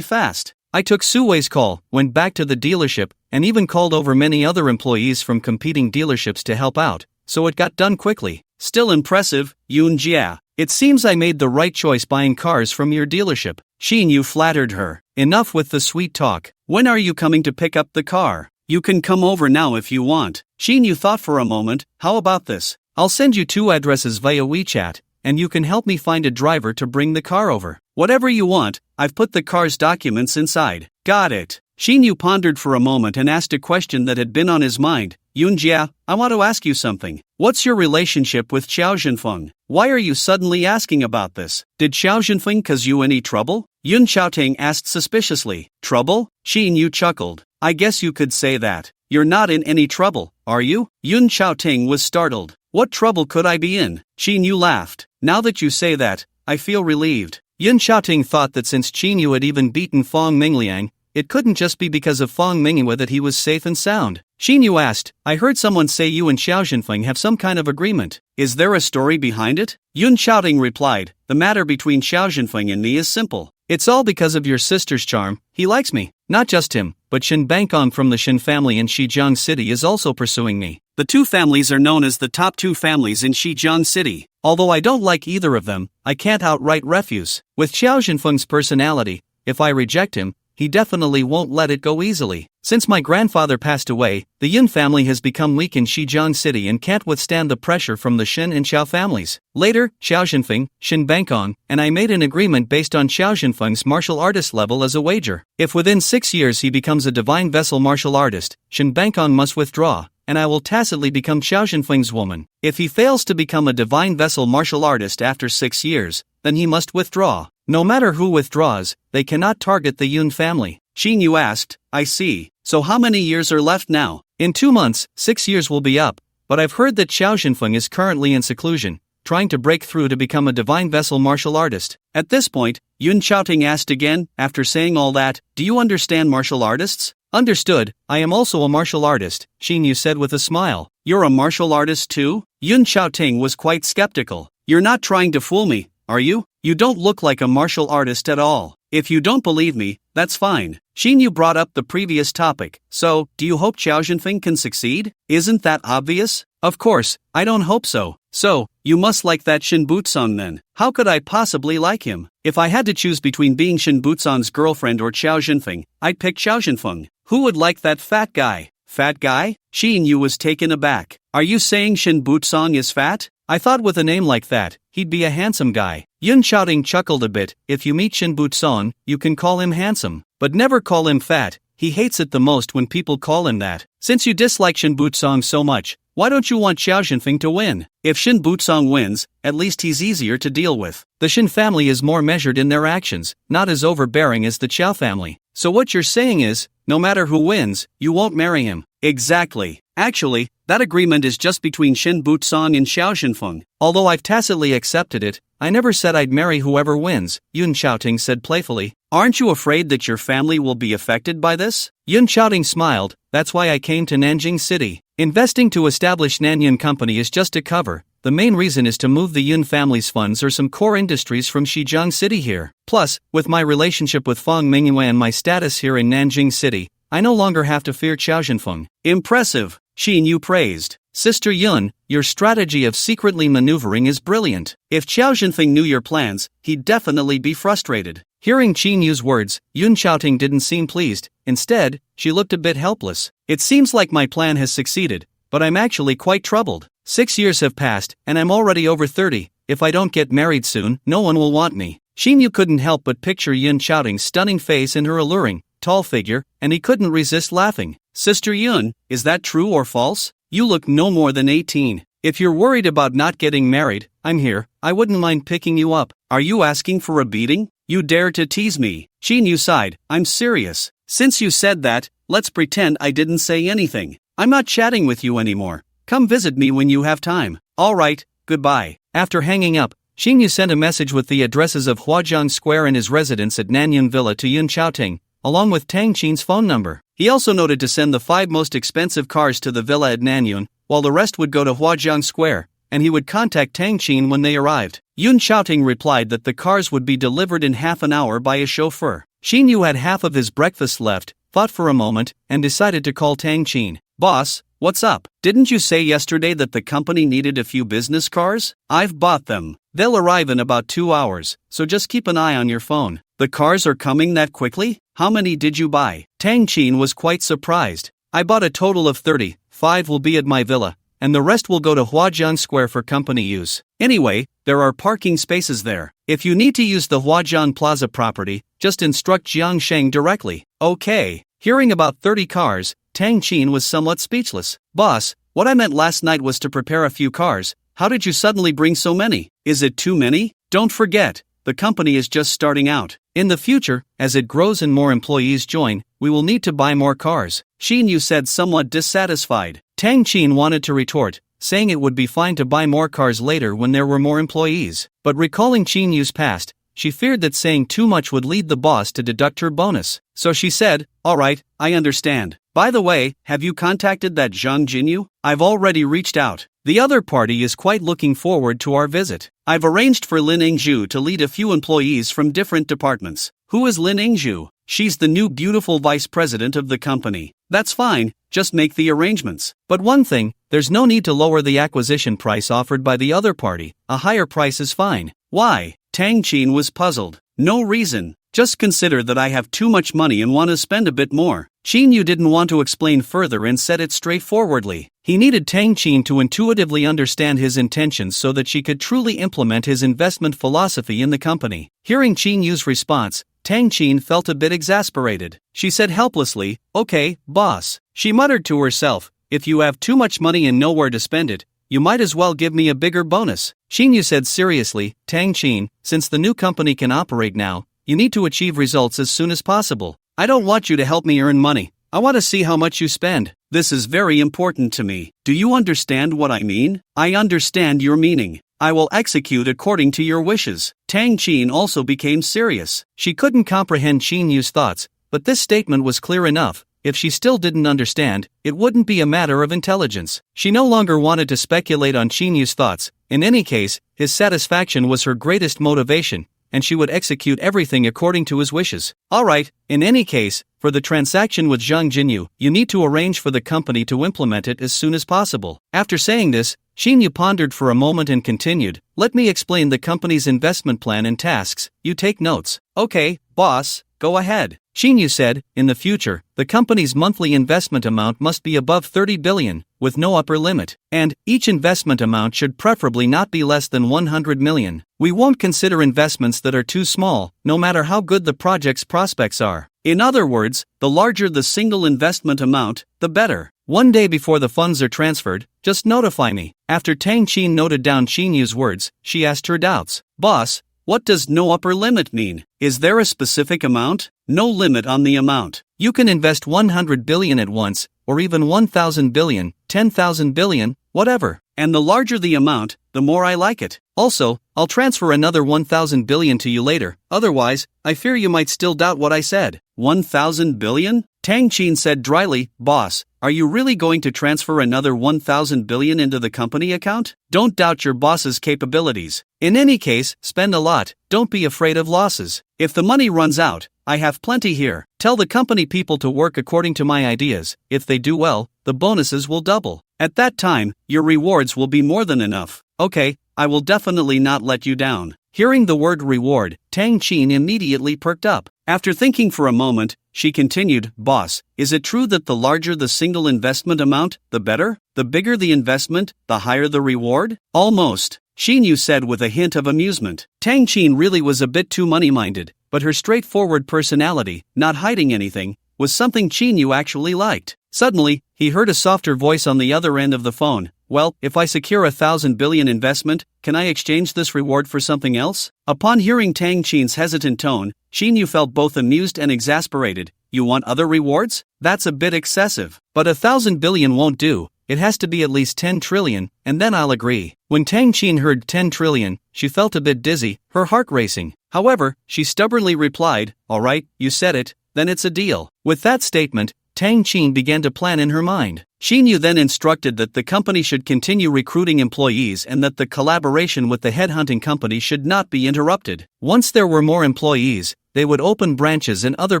fast? I took Su Wei's call, went back to the dealership, and even called over many other employees from competing dealerships to help out, so it got done quickly. Still impressive, Yun Jia. It seems I made the right choice buying cars from your dealership. Qin Yu flattered her. Enough with the sweet talk. When are you coming to pick up the car? You can come over now if you want. Qin Yu thought for a moment. How about this? I'll send you 2 addresses via WeChat, and you can help me find a driver to bring the car over. Whatever you want, I've put the car's documents inside. Got it. Qin Yu pondered for a moment and asked a question that had been on his mind. Yun Jia, I want to ask you something. What's your relationship with Xiao Zhenfeng? Why are you suddenly asking about this? Did Xiao Zhenfeng cause you any trouble? Yun Xiaoting asked suspiciously. Trouble? Qin Yu chuckled. I guess you could say that. You're not in any trouble, are you? Yun Xiaoting was startled. What trouble could I be in? Qin Yu laughed. Now that you say that, I feel relieved. Yun Xiaoting thought that since Qin Yu had even beaten Fong Mingliang, it couldn't just be because of Fong Mingyue that he was safe and sound. Qin Yu asked, I heard someone say you and Xiao Zhenfeng have some kind of agreement. Is there a story behind it? Yun Xiaoting replied, the matter between Xiao Zhenfeng and me is simple. It's all because of your sister's charm. He likes me. Not just him, but Shin Bangkong from the Shin family in Shijiang City is also pursuing me. The two families are known as the top 2 families in Shijiang City. Although I don't like either of them, I can't outright refuse. With Xiao Zhenfeng's personality, if I reject him, he definitely won't let it go easily. Since my grandfather passed away, the Yin family has become weak in Shijiang City and can't withstand the pressure from the Shin and Xiao families. Later, Xiao Zhenfeng, Shin Bangkong, and I made an agreement based on Xiao Zhenfeng's martial artist level as a wager. If within 6 years he becomes a divine vessel martial artist, Shin Bangkong must withdraw, and I will tacitly become Xiao Zhenfeng's woman. If he fails to become a divine vessel martial artist after 6 years, then he must withdraw. No matter who withdraws, they cannot target the Yun family. Qin Yu asked, I see. So how many years are left now? In 2 months, 6 years will be up, but I've heard that Xiao Zhenfeng is currently in seclusion, trying to break through to become a divine vessel martial artist. At this point, Yun Xiaoting asked again, after saying all that, do you understand martial artists? Understood, I am also a martial artist, Qin Yu said with a smile. You're a martial artist too? Yun Xiaoting was quite skeptical. You're not trying to fool me, are you? You don't look like a martial artist at all. If you don't believe me, that's fine. Xinyu brought up the previous topic, so, do you hope Xiao Jinfeng can succeed? Isn't that obvious? Of course, I don't hope so. So, you must like that Shin Butsong then. How could I possibly like him? If I had to choose between being Shin Butsong's girlfriend or Xiao Jinfeng, I'd pick Xiao Jinfeng. Who would like that fat guy? Fat guy? Xinyu was taken aback. Are you saying Shin Butsong is fat? I thought with a name like that, he'd be a handsome guy. Yun Xiaoting chuckled a bit. If you meet Shin Butsong, you can call him handsome, but never call him fat. He hates it the most when people call him that. Since you dislike Shin Butsong so much, why don't you want Xiao Jinfeng to win? If Shin Butsong wins, at least he's easier to deal with. The Shin family is more measured in their actions, not as overbearing as the Qiao family. So what you're saying is, no matter who wins, you won't marry him. Exactly. Actually, that agreement is just between Shin Butsong and Xiao Jinfeng. Although I've tacitly accepted it, I never said I'd marry whoever wins, Yun Xiaoting said playfully. Aren't you afraid that your family will be affected by this? Yun Xiaoting smiled. That's why I came to Nanjing City. Investing to establish Nanyun Company is just a cover. The main reason is to move the Yun family's funds or some core industries from Shijiang City here. Plus, with my relationship with Feng Mingyue and my status here in Nanjing City, I no longer have to fear Xiao Jinfeng. Impressive, Xinyu praised. Sister Yun, your strategy of secretly maneuvering is brilliant. If Xiao Jinfeng knew your plans, he'd definitely be frustrated. Hearing Xinyu's words, Yun Xiaoting didn't seem pleased. Instead, she looked a bit helpless. It seems like my plan has succeeded, but I'm actually quite troubled. 6 years have passed, and I'm already over 30. If I don't get married soon, no one will want me. Xinyu couldn't help but picture Yun Xiaoting's stunning face and her alluring, tall figure, and he couldn't resist laughing. Sister Yun, is that true or false? You look no more than 18. If you're worried about not getting married, I'm here. I wouldn't mind picking you up. Are you asking for a beating? You dare to tease me? Xinyu sighed. I'm serious. Since you said that, let's pretend I didn't say anything. I'm not chatting with you anymore. Come visit me when you have time. Alright, goodbye. After hanging up, Xinyu sent a message with the addresses of Huajiang Square and his residence at Nanyun Villa to Yun Xiaoting, along with Tang Qin's phone number. He also noted to send the 5 most expensive cars to the villa at Nanyun, while the rest would go to Huajiang Square, and he would contact Tang Qin when they arrived. Yun Xiaoting replied that the cars would be delivered in half an hour by a chauffeur. Xinyu had half of his breakfast left, thought for a moment, and decided to call Tang Qin. Boss, what's up? Didn't you say yesterday that the company needed a few business cars? I've bought them. They'll arrive in about 2 hours, so just keep an eye on your phone. The cars are coming that quickly? How many did you buy? Tang Qin was quite surprised. I bought a total of 30, 5 will be at my villa, and the rest will go to Huajiang Square for company use. Anyway, there are parking spaces there. If you need to use the Huajiang Plaza property, just instruct Jiang Sheng directly. Okay. Hearing about 30 cars, Tang Qin was somewhat speechless. Boss, what I meant last night was to prepare a few cars. How did you suddenly bring so many? Is it too many? Don't forget, the company is just starting out. In the future, as it grows and more employees join, we will need to buy more cars. Xinyu said somewhat dissatisfied. Tang Qin wanted to retort, saying it would be fine to buy more cars later when there were more employees. But recalling Xinyu's past, she feared that saying too much would lead the boss to deduct her bonus. So she said, alright, I understand. By the way, have you contacted that Zhang Jinyu? I've already reached out. The other party is quite looking forward to our visit. I've arranged for Lin Ingzhu to lead a few employees from different departments. Who is Lin Ingzhu? She's the new beautiful vice president of the company. That's fine, just make the arrangements. But one thing, there's no need to lower the acquisition price offered by the other party. A higher price is fine. Why? Tang Qin was puzzled. No reason. Just consider that I have too much money and want to spend a bit more. Xinyu didn't want to explain further and said it straightforwardly. He needed Tang Qin to intuitively understand his intentions so that she could truly implement his investment philosophy in the company. Hearing Xinyu's response, Tang Qin felt a bit exasperated. She said helplessly, okay, boss. She muttered to herself, if you have too much money and nowhere to spend it, you might as well give me a bigger bonus. Xinyu said seriously, Tang Qin, since the new company can operate now, you need to achieve results as soon as possible. I don't want you to help me earn money. I want to see how much you spend. This is very important to me. Do you understand what I mean? I understand your meaning. I will execute according to your wishes. Tang Qin also became serious. She couldn't comprehend Xinyu's thoughts, but this statement was clear enough. If she still didn't understand, it wouldn't be a matter of intelligence. She no longer wanted to speculate on Xinyu's thoughts. In any case, his satisfaction was her greatest motivation, and she would execute everything according to his wishes. Alright, in any case, for the transaction with Zhang Jinyu, you need to arrange for the company to implement it as soon as possible. After saying this, Xinyu pondered for a moment and continued, let me explain the company's investment plan and tasks, you take notes. Okay, boss, go ahead. Xinyu said, in the future, the company's monthly investment amount must be above 30 billion, with no upper limit, and each investment amount should preferably not be less than 100 million. We won't consider investments that are too small, no matter how good the project's prospects are. In other words, the larger the single investment amount, the better. One day before the funds are transferred, just notify me. After Tang Qin noted down Xinyu's words, she asked her doubts. Boss, what does no upper limit mean? Is there a specific amount? No limit on the amount. You can invest 100 billion at once, or even 1,000 billion, 10,000 billion, whatever. And the larger the amount, the more I like it. Also, I'll transfer another 1,000 billion to you later, otherwise, I fear you might still doubt what I said. 1,000 billion? Tang Qin said dryly, boss, are you really going to transfer another 1,000 billion into the company account? Don't doubt your boss's capabilities. In any case, spend a lot, don't be afraid of losses. If the money runs out, I have plenty here. Tell the company people to work according to my ideas. If they do well, the bonuses will double. At that time, your rewards will be more than enough. Okay, I will definitely not let you down. Hearing the word reward, Tang Qin immediately perked up. After thinking for a moment, she continued, boss, is it true that the larger the single investment amount, the better? The bigger the investment, the higher the reward? Almost, Xinyu said with a hint of amusement. Tang Qin really was a bit too money-minded, but her straightforward personality, not hiding anything, was something Xinyu actually liked. Suddenly, he heard a softer voice on the other end of the phone. Well, if I secure 1,000 billion investment, can I exchange this reward for something else? Upon hearing Tang Qin's hesitant tone, Xinyu felt both amused and exasperated. You want other rewards? That's a bit excessive. But 1,000 billion won't do. It has to be at least 10 trillion, and then I'll agree. When Tang Qin heard 10 trillion, she felt a bit dizzy, her heart racing. However, she stubbornly replied, alright, you said it, then it's a deal. With that statement, Tang Qin began to plan in her mind. Xinyu then instructed that the company should continue recruiting employees and that the collaboration with the headhunting company should not be interrupted. Once there were more employees, they would open branches in other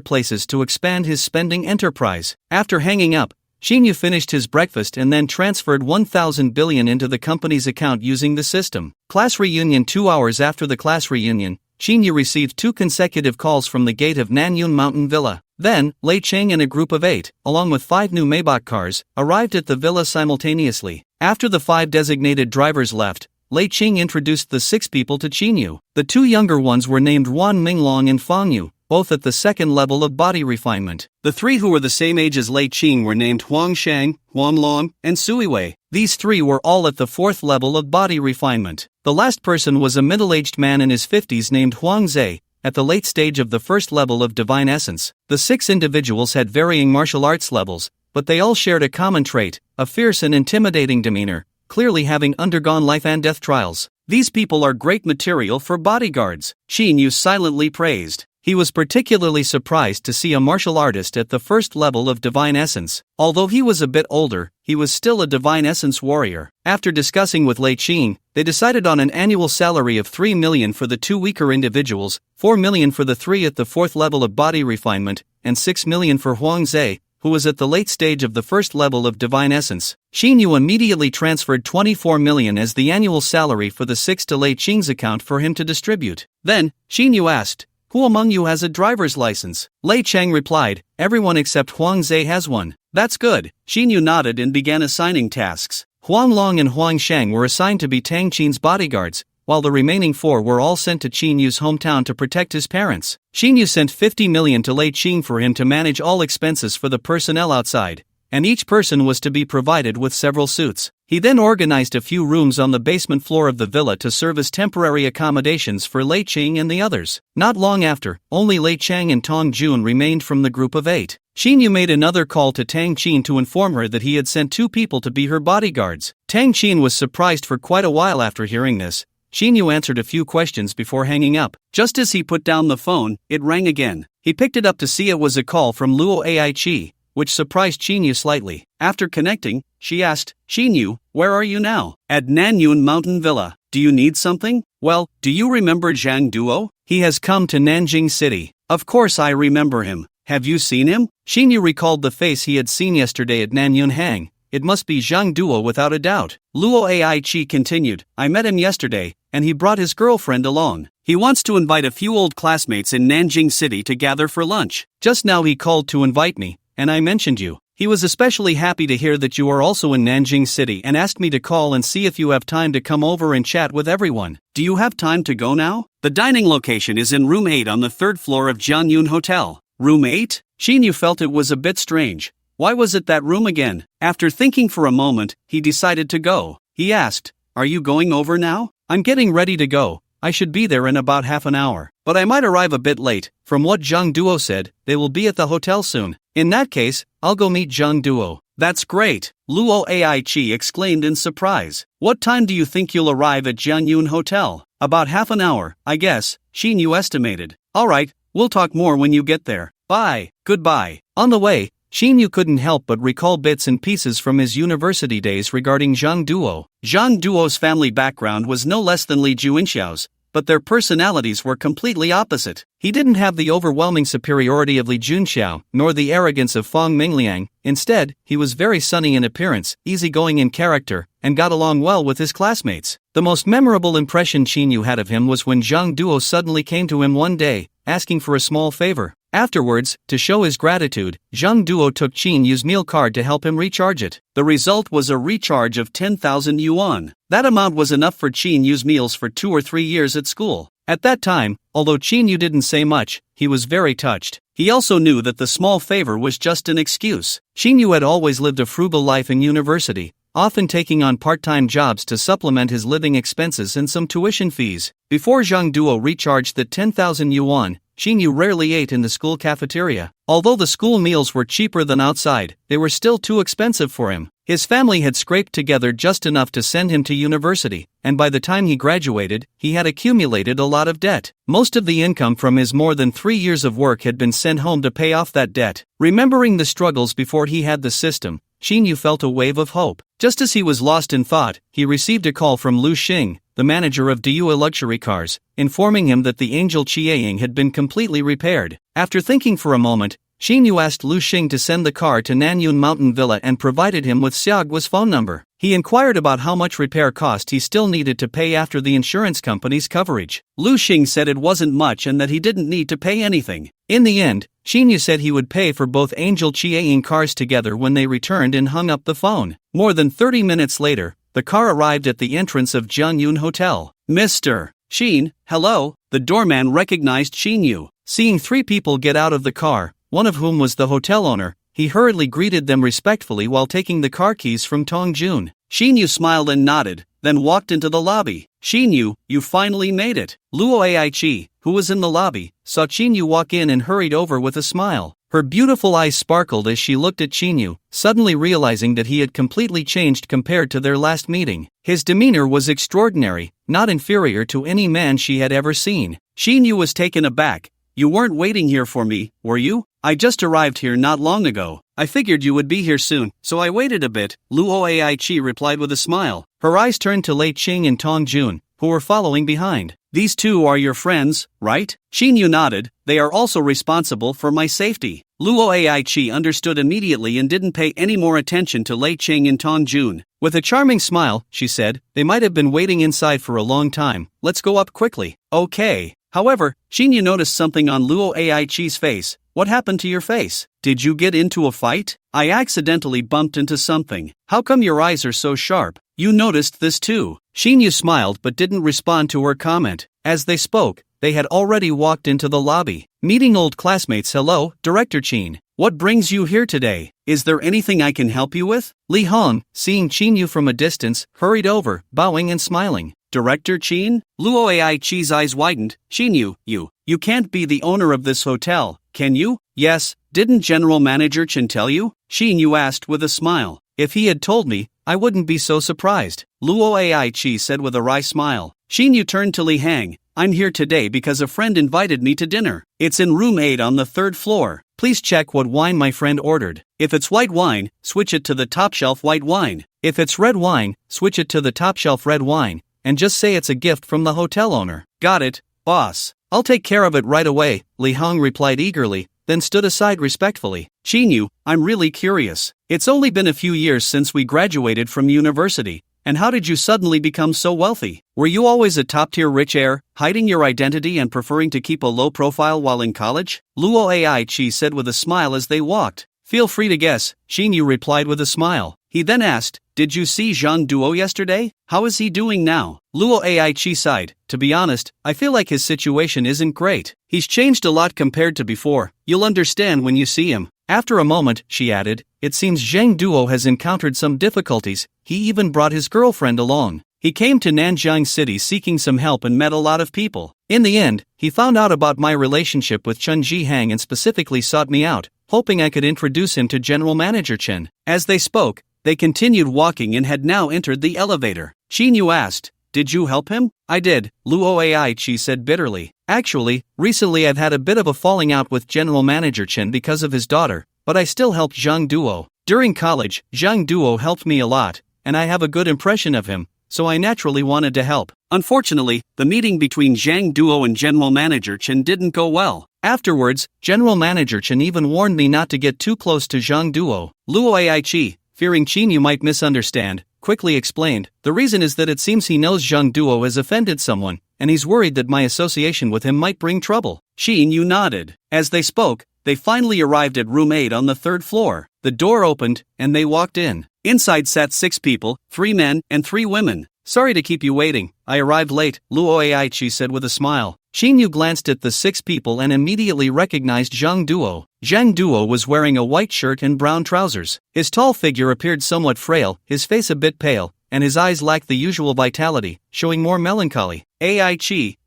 places to expand his spending enterprise. After hanging up, Xinyu finished his breakfast and then transferred 1,000 billion into the company's account using the system. Class reunion. 2 hours after the class reunion, Xinyu received 2 consecutive calls from the gate of Nanyun Mountain Villa. Then, Lei Cheng and a group of 8, along with 5 new Maybach cars, arrived at the villa simultaneously. After the 5 designated drivers left, Lei Cheng introduced the 6 people to Xinyu. The 2 younger ones were named Wan Minglong and Fang Yu, both at the second level of body refinement. The 3 who were the same age as Lei Cheng were named Huang Shang, Huang Long, and Sui Wei. These 3 were all at the 4th level of body refinement. The last person was a middle-aged man in his 50s named Huang Zhe, at the late stage of the 1st level of divine essence. The 6 individuals had varying martial arts levels, but they all shared a common trait, a fierce and intimidating demeanor, clearly having undergone life and death trials. These people are great material for bodyguards, Xinyu silently praised. He was particularly surprised to see a martial artist at the 1st level of divine essence. Although he was a bit older, he was still a divine essence warrior. After discussing with Lei Cheng, they decided on an annual salary of 3 million for the 2 weaker individuals, 4 million for the 3 at the 4th level of body refinement, and 6 million for Huang Zhe, who was at the late stage of the 1st level of divine essence. Xinyu immediately transferred 24 million as the annual salary for the 6 to Lei Cheng's account for him to distribute. Then, Xinyu asked, who among you has a driver's license? Lei Cheng replied, everyone except Huang Zhe has one. That's good. Xinyu nodded and began assigning tasks. Huang Long and Huang Shang were assigned to be Tang Qin's bodyguards, while the remaining 4 were all sent to Xinyu's hometown to protect his parents. Xinyu sent 50 million to Lei Cheng for him to manage all expenses for the personnel outside, and each person was to be provided with several suits. He then organized a few rooms on the basement floor of the villa to serve as temporary accommodations for Lei Cheng and the others. Not long after, only Lei Cheng and Tong Jun remained from the group of 8. Xinyu made another call to Tang Qin to inform her that he had sent 2 people to be her bodyguards. Tang Qin was surprised for quite a while after hearing this. Xinyu answered a few questions before hanging up. Just as he put down the phone, it rang again. He picked it up to see it was a call from Luo Ai, which surprised Xinyu slightly. After connecting, she asked, Xinyu, where are you now? At Nanyun Mountain Villa. do you need something? Well, do you remember Zhang Duo? He has come to Nanjing City. Of course I remember him. Have you seen him? Xinyu recalled the face he had seen yesterday at Nanyunhang. It must be Zhang Duo without a doubt. Luo Aichi continued, I met him yesterday, and he brought his girlfriend along. He wants to invite a few old classmates in Nanjing City to gather for lunch. Just now he called to invite me, and I mentioned you. He was especially happy to hear that you are also in Nanjing City and asked me to call and see if you have time to come over and chat with everyone. Do you have time to go now? The dining location is in room 8 on the 3rd floor of Jianyun Hotel. Room 8? Xinyu felt it was a bit strange. Why was it that room again? After thinking for a moment, he decided to go. He asked, are you going over now? I'm getting ready to go. I should be there in about half an hour. But I might arrive a bit late. From what Zhang Duo said, they will be at the hotel soon. In that case, I'll go meet Zhang Duo. That's great, Luo Aichi exclaimed in surprise. What time do you think you'll arrive at Jianyun Hotel? About half an hour, I guess, Xinyu estimated. Alright, we'll talk more when you get there. Bye, goodbye. On the way, Xinyu couldn't help but recall bits and pieces from his university days regarding Zhang Duo. Zhang Duo's family background was no less than Li Juinxiao's, but their personalities were completely opposite. He didn't have the overwhelming superiority of Li Junxiao, nor the arrogance of Fang Mingliang. Instead, he was very sunny in appearance, easygoing in character, and got along well with his classmates. The most memorable impression Xinyu had of him was when Zhang Duo suddenly came to him one day, asking for a small favor. Afterwards, to show his gratitude, Zhang Duo took Qinyu's meal card to help him recharge it. The result was a recharge of 10,000 yuan. That amount was enough for Qinyu's meals for 2 or 3 years at school. At that time, although Qinyu didn't say much, he was very touched. He also knew that the small favor was just an excuse. Xinyu had always lived a frugal life in university, often taking on part-time jobs to supplement his living expenses and some tuition fees. Before Zhang Duo recharged the 10,000 yuan, Xinyu rarely ate in the school cafeteria. Although the school meals were cheaper than outside, they were still too expensive for him. His family had scraped together just enough to send him to university, and by the time he graduated, he had accumulated a lot of debt. Most of the income from his more than 3 years of work had been sent home to pay off that debt. Remembering the struggles before he had the system, Xinyu felt a wave of hope. Just as he was lost in thought, he received a call from Lu Xing, the manager of Diyue Luxury Cars, informing him that the Angel Chieying had been completely repaired. After thinking for a moment, Xinyu asked Lu Xing to send the car to Nanyun Mountain Villa and provided him with Xiaoguo's phone number. He inquired about how much repair cost he still needed to pay after the insurance company's coverage. Lu Xing said it wasn't much and that he didn't need to pay anything. In the end, Xinyu said he would pay for both Angel Chieying cars together when they returned and hung up the phone. More than 30 minutes later, the car arrived at the entrance of Jianyun Hotel. Mr. Xin, hello. The doorman recognized Xinyu. Seeing 3 people get out of the car, one of whom was the hotel owner, he hurriedly greeted them respectfully while taking the car keys from Tongjun. Xinyu smiled and nodded, then walked into the lobby. Xinyu, you finally made it. Luo Aichi, who was in the lobby, saw Xinyu walk in and hurried over with a smile. Her beautiful eyes sparkled as she looked at Xinyu, suddenly realizing that he had completely changed compared to their last meeting. His demeanor was extraordinary, not inferior to any man she had ever seen. Xinyu was taken aback. You weren't waiting here for me, were you? I just arrived here not long ago. I figured you would be here soon, so I waited a bit, Luo Aichi replied with a smile. Her eyes turned to Lei Qing and Tongjun, who were following behind. These two are your friends, right? Xinyu nodded. They are also responsible for my safety. Luo Aichi understood immediately and didn't pay any more attention to Lei Qing and Tongjun. With a charming smile, she said, they might have been waiting inside for a long time. Let's go up quickly. Okay. However, Xinyu noticed something on Luo Aichi's face. What happened to your face? Did you get into a fight? I accidentally bumped into something. How come your eyes are so sharp? You noticed this too. Xinyu smiled but didn't respond to her comment. As they spoke, they had already walked into the lobby. Meeting old classmates. Hello, Director Qin. What brings you here today? Is there anything I can help you with? Li Hong, seeing Xinyu from a distance, hurried over, bowing and smiling. Director Qin? Luo Aichi's eyes widened. Xinyu, you can't be the owner of this hotel, can you? Yes, didn't General Manager Chen tell you? Xinyu asked with a smile. If he had told me, I wouldn't be so surprised, Luo Aichi said with a wry smile. Xinyu turned to Li Hang. I'm here today because a friend invited me to dinner. It's in room 8 on the 3rd floor. Please check what wine my friend ordered. If it's white wine, switch it to the top shelf white wine. If it's red wine, switch it to the top shelf red wine. and just say it's a gift from the hotel owner. Got it, boss. I'll take care of it right away, Li Hong replied eagerly, then stood aside respectfully. Qinyu, I'm really curious. It's only been a few years since we graduated from university, and how did you suddenly become so wealthy? Were you always a top-tier rich heir, hiding your identity and preferring to keep a low profile while in college? Luo Ai said with a smile as they walked. Feel free to guess, Qinyu replied with a smile. He then asked, did you see Zhang Duo yesterday? How is he doing now? Luo Ai sighed. To be honest, I feel like his situation isn't great. He's changed a lot compared to before. You'll understand when you see him. After a moment, she added, it seems Zhang Duo has encountered some difficulties. He even brought his girlfriend along. He came to Nanjiang City seeking some help and met a lot of people. In the end, he found out about my relationship with Chen Jihang and specifically sought me out, hoping I could introduce him to General Manager Chen. As they spoke, they continued walking and had now entered the elevator. Qinyu asked, did you help him? I did, Luo Ai said bitterly. Actually, recently I've had a bit of a falling out with General Manager Chen because of his daughter, but I still helped Zhang Duo. During college, Zhang Duo helped me a lot, and I have a good impression of him, so I naturally wanted to help. Unfortunately, the meeting between Zhang Duo and General Manager Chen didn't go well. Afterwards, General Manager Chen even warned me not to get too close to Zhang Duo. Luo Ai, fearing Qinyu might misunderstand, quickly explained, the reason is that it seems he knows Zhang Duo has offended someone, and he's worried that my association with him might bring trouble. Qinyu nodded. As they spoke, they finally arrived at room 8 on the 3rd floor. The door opened, and they walked in. Inside sat 6 people, 3 men and 3 women. Sorry to keep you waiting, I arrived late, Luo Ai said with a smile. Qinyu glanced at the 6 people and immediately recognized Zhang Duo. Zhang Duo was wearing a white shirt and brown trousers. His tall figure appeared somewhat frail, his face a bit pale, and his eyes lacked the usual vitality, showing more melancholy. Ai,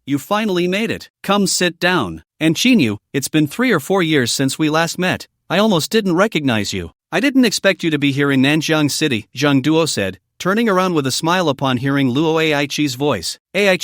you finally made it. Come sit down. And Qinyu, it's been 3 or 4 years since we last met. I almost didn't recognize you. I didn't expect you to be here in Nanjiang City, Zhang Duo said, turning around with a smile upon hearing Luo Ai's voice. Ai,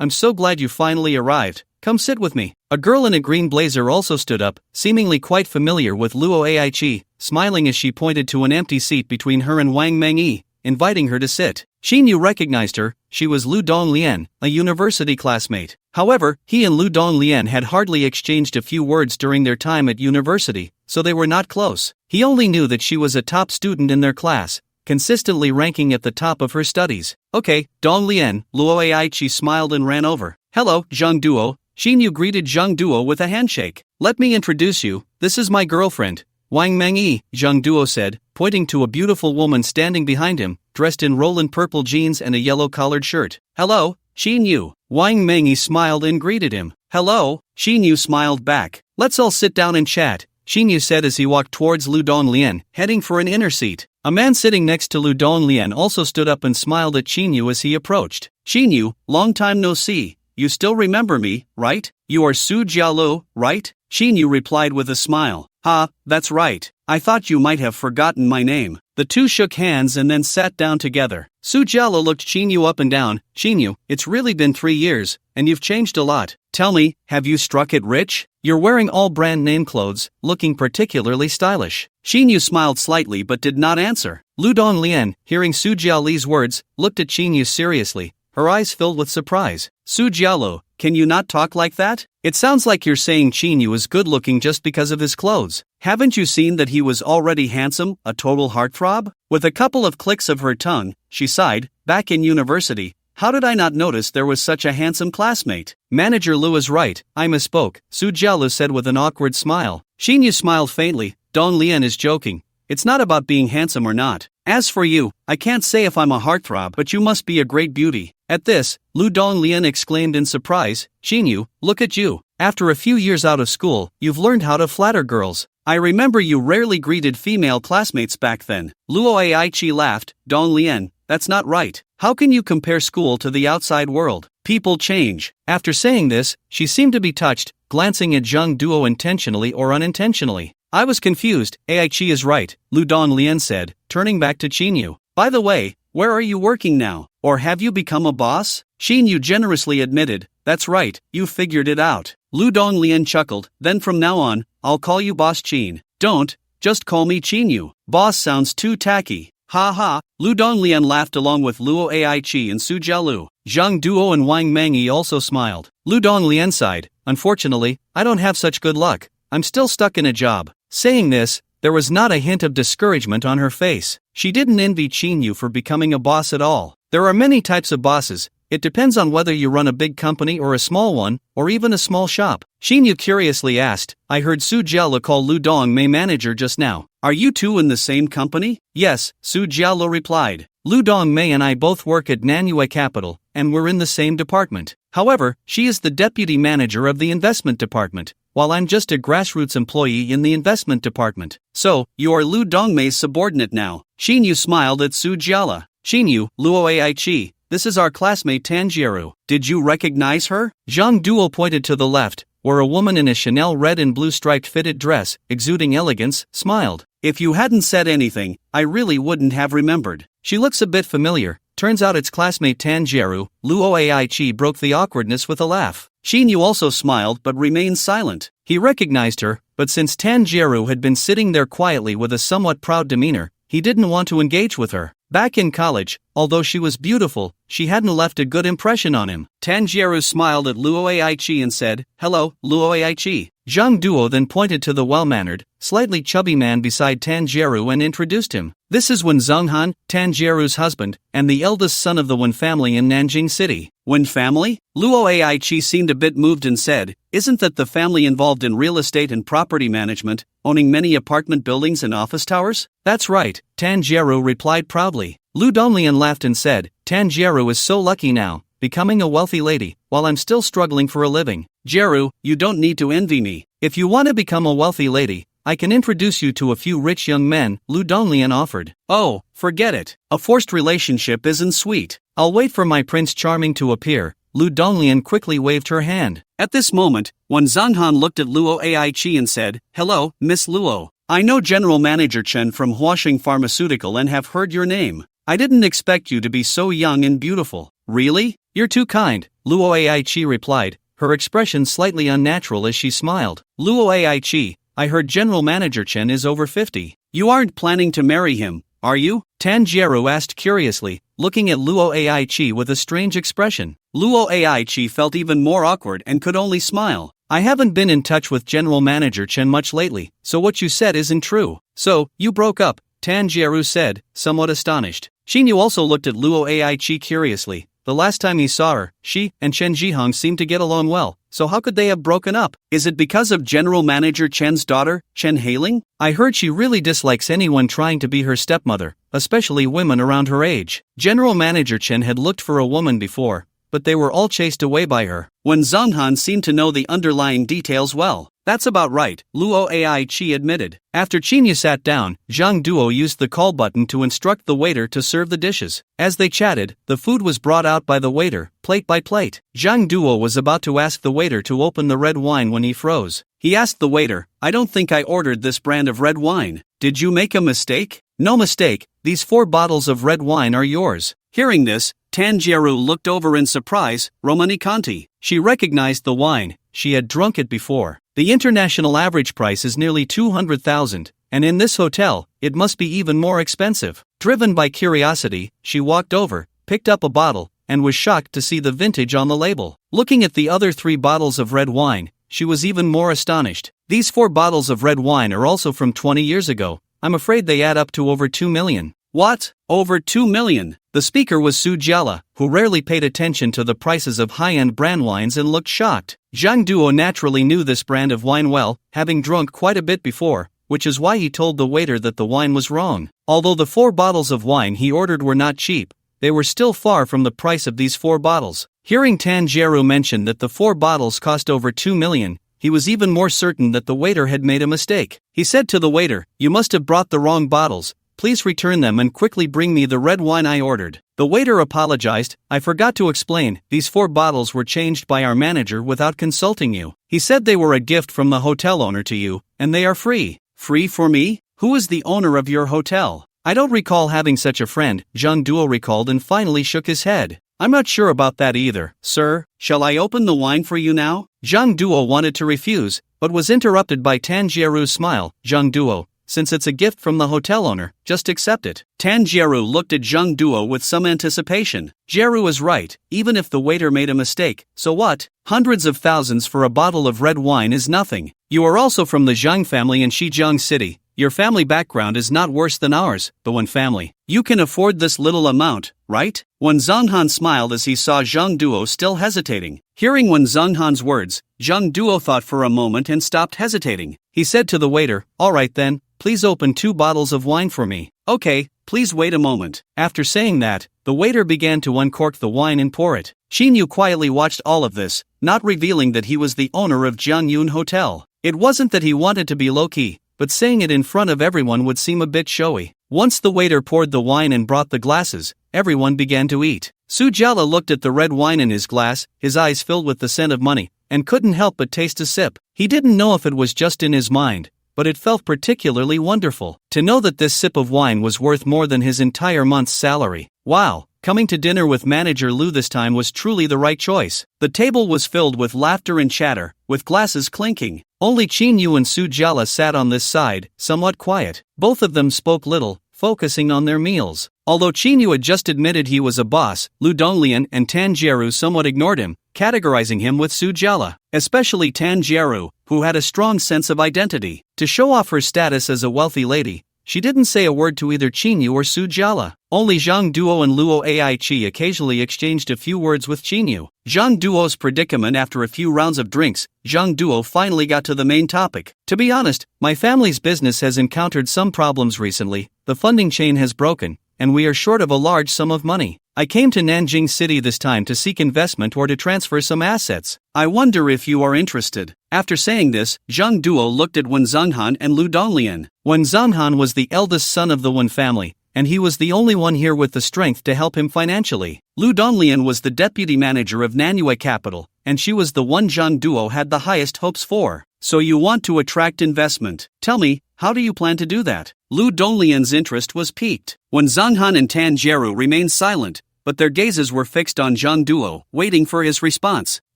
I'm so glad you finally arrived. Come sit with me. A girl in a green blazer also stood up, seemingly quite familiar with Luo Ai, smiling as she pointed to an empty seat between her and Wang Mengyi, inviting her to sit. Qinyu recognized her. She was Lu Donglian, a university classmate. However, he and Lu Donglian had hardly exchanged a few words during their time at university, so they were not close. He only knew that she was a top student in their class, consistently ranking at the top of her studies. Okay, Donglian, Luo Ai smiled and ran over. Hello, Zhang Duo. Qinyu greeted Zhang Duo with a handshake. Let me introduce you, this is my girlfriend, Wang Mengyi, Zhang Duo said, pointing to a beautiful woman standing behind him, dressed in Roland purple jeans and a yellow-collared shirt. Hello, Qinyu. Wang Mengyi smiled and greeted him. Hello, Qinyu smiled back. Let's all sit down and chat, Qinyu said as he walked towards Lu Donglian, heading for an inner seat. A man sitting next to Lu Donglian also stood up and smiled at Qinyu as he approached. Qinyu, long time no see. You still remember me, right? You are Su Jialu, right? Qinyu replied with a smile. Ha, that's right. I thought you might have forgotten my name. The two shook hands and then sat down together. Su Jialu looked Qinyu up and down. Qinyu, it's really been 3 years, and you've changed a lot. Tell me, have you struck it rich? You're wearing all brand name clothes, looking particularly stylish. Qinyu smiled slightly but did not answer. Lu Donglian, hearing Su Jialu's words, looked at Qinyu seriously, her eyes filled with surprise. Su Jialu, can you not talk like that? It sounds like you're saying Qinyu is good looking just because of his clothes. Haven't you seen that he was already handsome, a total heartthrob? With a couple of clicks of her tongue, she sighed, back in university, how did I not notice there was such a handsome classmate? Manager Lu is right, I misspoke, Su Jialu said with an awkward smile. Qinyu smiled faintly. Donglian is joking. It's not about being handsome or not. As for you, I can't say if I'm a heartthrob, but you must be a great beauty. At this, Lu Donglian exclaimed in surprise, Qinyu, look at you. After a few years out of school, you've learned how to flatter girls. I remember you rarely greeted female classmates back then. Luo Ai laughed. Donglian, that's not right. How can you compare school to the outside world? People change. After saying this, she seemed to be touched, glancing at Zhang Duo intentionally or unintentionally. I was confused. Aichi is right, Lu Donglian said, turning back to Qinyu. By the way, where are you working now? Or have you become a boss? Qinyu generously admitted, that's right, you figured it out. Lu Donglian chuckled, then from now on, I'll call you Boss Qin. Don't, just call me Qinyu. Boss sounds too tacky. Ha ha, Lu Donglian laughed along with Luo Aichi and Su Jialu. Zhang Duo and Wang Mengyi also smiled. Lu Donglian sighed, unfortunately, I don't have such good luck. I'm still stuck in a job. Saying this, there was not a hint of discouragement on her face. She didn't envy Qinyu for becoming a boss at all. There are many types of bosses. It depends on whether you run a big company or a small one, or even a small shop. Qinyu curiously asked, I heard Su Jialu call Lu Dongmei manager just now. Are you two in the same company? Yes, Su Jialu replied. Lu Dongmei and I both work at Manhwa Capital, and we're in the same department. However, she is the deputy manager of the investment department, while I'm just a grassroots employee in the investment department. So, you are Lu Dongmei's subordinate now. Qinyu smiled at Su Jialu. Qinyu, Luo Aichi, this is our classmate Tanjiro. Did you recognize her? Zhang Duo pointed to the left, where a woman in a Chanel red and blue striped fitted dress, exuding elegance, smiled. If you hadn't said anything, I really wouldn't have remembered. She looks a bit familiar. Turns out it's classmate Tanjiro. Luo Aichi broke the awkwardness with a laugh. Qinyu also smiled but remained silent. He recognized her, but since Tanjiro had been sitting there quietly with a somewhat proud demeanor, he didn't want to engage with her. Back in college, although she was beautiful, she hadn't left a good impression on him. Tanjiro smiled at Luo Aichi and said, Hello, Luo Aichi. Zhang Duo then pointed to the well-mannered, slightly chubby man beside Tanjiro and introduced him. This is Wen Zhonghan, Tanjiro's husband, and the eldest son of the Wen family in Nanjing City. Wen family? Luo Aichi seemed a bit moved and said, Isn't that the family involved in real estate and property management, owning many apartment buildings and office towers? That's right, Tanjiro replied proudly. Lu Donglian laughed and said, Tanjiro is so lucky now, becoming a wealthy lady, while I'm still struggling for a living. Jiro, you don't need to envy me. If you want to become a wealthy lady, I can introduce you to a few rich young men, Lu Donglian offered. Oh, forget it. A forced relationship isn't sweet. I'll wait for my Prince Charming to appear. Lu Donglian quickly waved her hand. At this moment, Wen Zhonghan looked at Luo Aichi and said, Hello, Miss Luo. I know General Manager Chen from Huaxing Pharmaceutical and have heard your name. I didn't expect you to be so young and beautiful. Really? You're too kind, Luo Aichi replied, her expression slightly unnatural as she smiled. Luo Aichi, I heard General Manager Chen is over 50. You aren't planning to marry him, are you? Tanjiro asked curiously, looking at Luo Aichi with a strange expression. Luo Aichi felt even more awkward and could only smile. I haven't been in touch with General Manager Chen much lately, so what you said isn't true. So, you broke up, Tanjiro said, somewhat astonished. Qinyu also looked at Luo Aichi curiously. The last time he saw her, she and Chen Zhihong seemed to get along well, so how could they have broken up? Is it because of General Manager Chen's daughter, Chen Hailing? I heard she really dislikes anyone trying to be her stepmother, especially women around her age. General Manager Chen had looked for a woman before, but they were all chased away by her. Wen Zhonghan seemed to know the underlying details well. That's about right, Luo Aichi admitted. After Qinyu sat down, Zhang Duo used the call button to instruct the waiter to serve the dishes. As they chatted, the food was brought out by the waiter, plate by plate. Zhang Duo was about to ask the waiter to open the red wine when he froze. He asked the waiter, I don't think I ordered this brand of red wine. Did you make a mistake? No mistake, these 4 bottles of red wine are yours. Hearing this, Tanjiro looked over in surprise. Romani Conti. She recognized the wine, she had drunk it before. The international average price is nearly 200,000, and in this hotel, it must be even more expensive. Driven by curiosity, she walked over, picked up a bottle, and was shocked to see the vintage on the label. Looking at the other 3 bottles of red wine, she was even more astonished. These 4 bottles of red wine are also from 20 years ago. I'm afraid they add up to over 2 million. What? Over 2 million? The speaker was Su Jialu, who rarely paid attention to the prices of high-end brand wines and looked shocked. Zhang Duo naturally knew this brand of wine well, having drunk quite a bit before, which is why he told the waiter that the wine was wrong. Although the 4 bottles of wine he ordered were not cheap, they were still far from the price of these 4 bottles. Hearing Tanjiro mention that the 4 bottles cost over 2 million, he was even more certain that the waiter had made a mistake. He said to the waiter, You must have brought the wrong bottles. Please return them and quickly bring me the red wine I ordered. The waiter apologized. I forgot to explain, these 4 bottles were changed by our manager without consulting you. He said they were a gift from the hotel owner to you, and they are free. Free for me? Who is the owner of your hotel? I don't recall having such a friend, Zhang Duo recalled and finally shook his head. I'm not sure about that either. Sir, shall I open the wine for you now? Zhang Duo wanted to refuse, but was interrupted by Tanjiro's smile. Zhang Duo, since it's a gift from the hotel owner, just accept it. Tanjiro looked at Zhang Duo with some anticipation. Jieru is right, even if the waiter made a mistake, so what? Hundreds of thousands for a bottle of red wine is nothing. You are also from the Zhang family in Shijiang City. Your family background is not worse than ours, the Wen family. You can afford this little amount, right? Wen Zhonghan smiled as he saw Zhang Duo still hesitating. Hearing Wen Zhonghan's words, Zhang Duo thought for a moment and stopped hesitating. He said to the waiter, "All right then, please open 2 bottles of wine for me." "Okay, please wait a moment." After saying that, the waiter began to uncork the wine and pour it. Qinyu quietly watched all of this, not revealing that he was the owner of Jiangyun Hotel. It wasn't that he wanted to be low-key, but saying it in front of everyone would seem a bit showy. Once the waiter poured the wine and brought the glasses, everyone began to eat. Sujala looked at the red wine in his glass, his eyes filled with the scent of money, and couldn't help but taste a sip. He didn't know if it was just in his mind, but it felt particularly wonderful to know that this sip of wine was worth more than his entire month's salary. Wow, coming to dinner with manager Lu this time was truly the right choice. The table was filled with laughter and chatter, with glasses clinking. Only Qinyu and Sujala sat on this side, somewhat quiet. Both of them spoke little, focusing on their meals. Although Qinyu had just admitted he was a boss, Lu Donglian and Tanjiro somewhat ignored him, categorizing him with Sujala. Especially Tanjiro, who had a strong sense of identity. To show off her status as a wealthy lady, she didn't say a word to either Qinyu or Sujala. Only Zhang Duo and Luo Aichi occasionally exchanged a few words with Qinyu. Zhang Duo's predicament. After a few rounds of drinks, Zhang Duo finally got to the main topic. "To be honest, my family's business has encountered some problems recently. The funding chain has broken, and we are short of a large sum of money. I came to Nanjing City this time to seek investment or to transfer some assets. I wonder if you are interested." After saying this, Zhang Duo looked at Wen Zhonghan and Lu Donglian. Wen Zhonghan was the eldest son of the Wen family, and he was the only one here with the strength to help him financially. Lu Donglian was the deputy manager of Nanyue Capital, and she was the one Zhang Duo had the highest hopes for. "So you want to attract investment. Tell me, how do you plan to do that?" Lu Donglian's interest was piqued. Wen Zhonghan and Tanjiro remained silent, but their gazes were fixed on Zhang Duo, waiting for his response.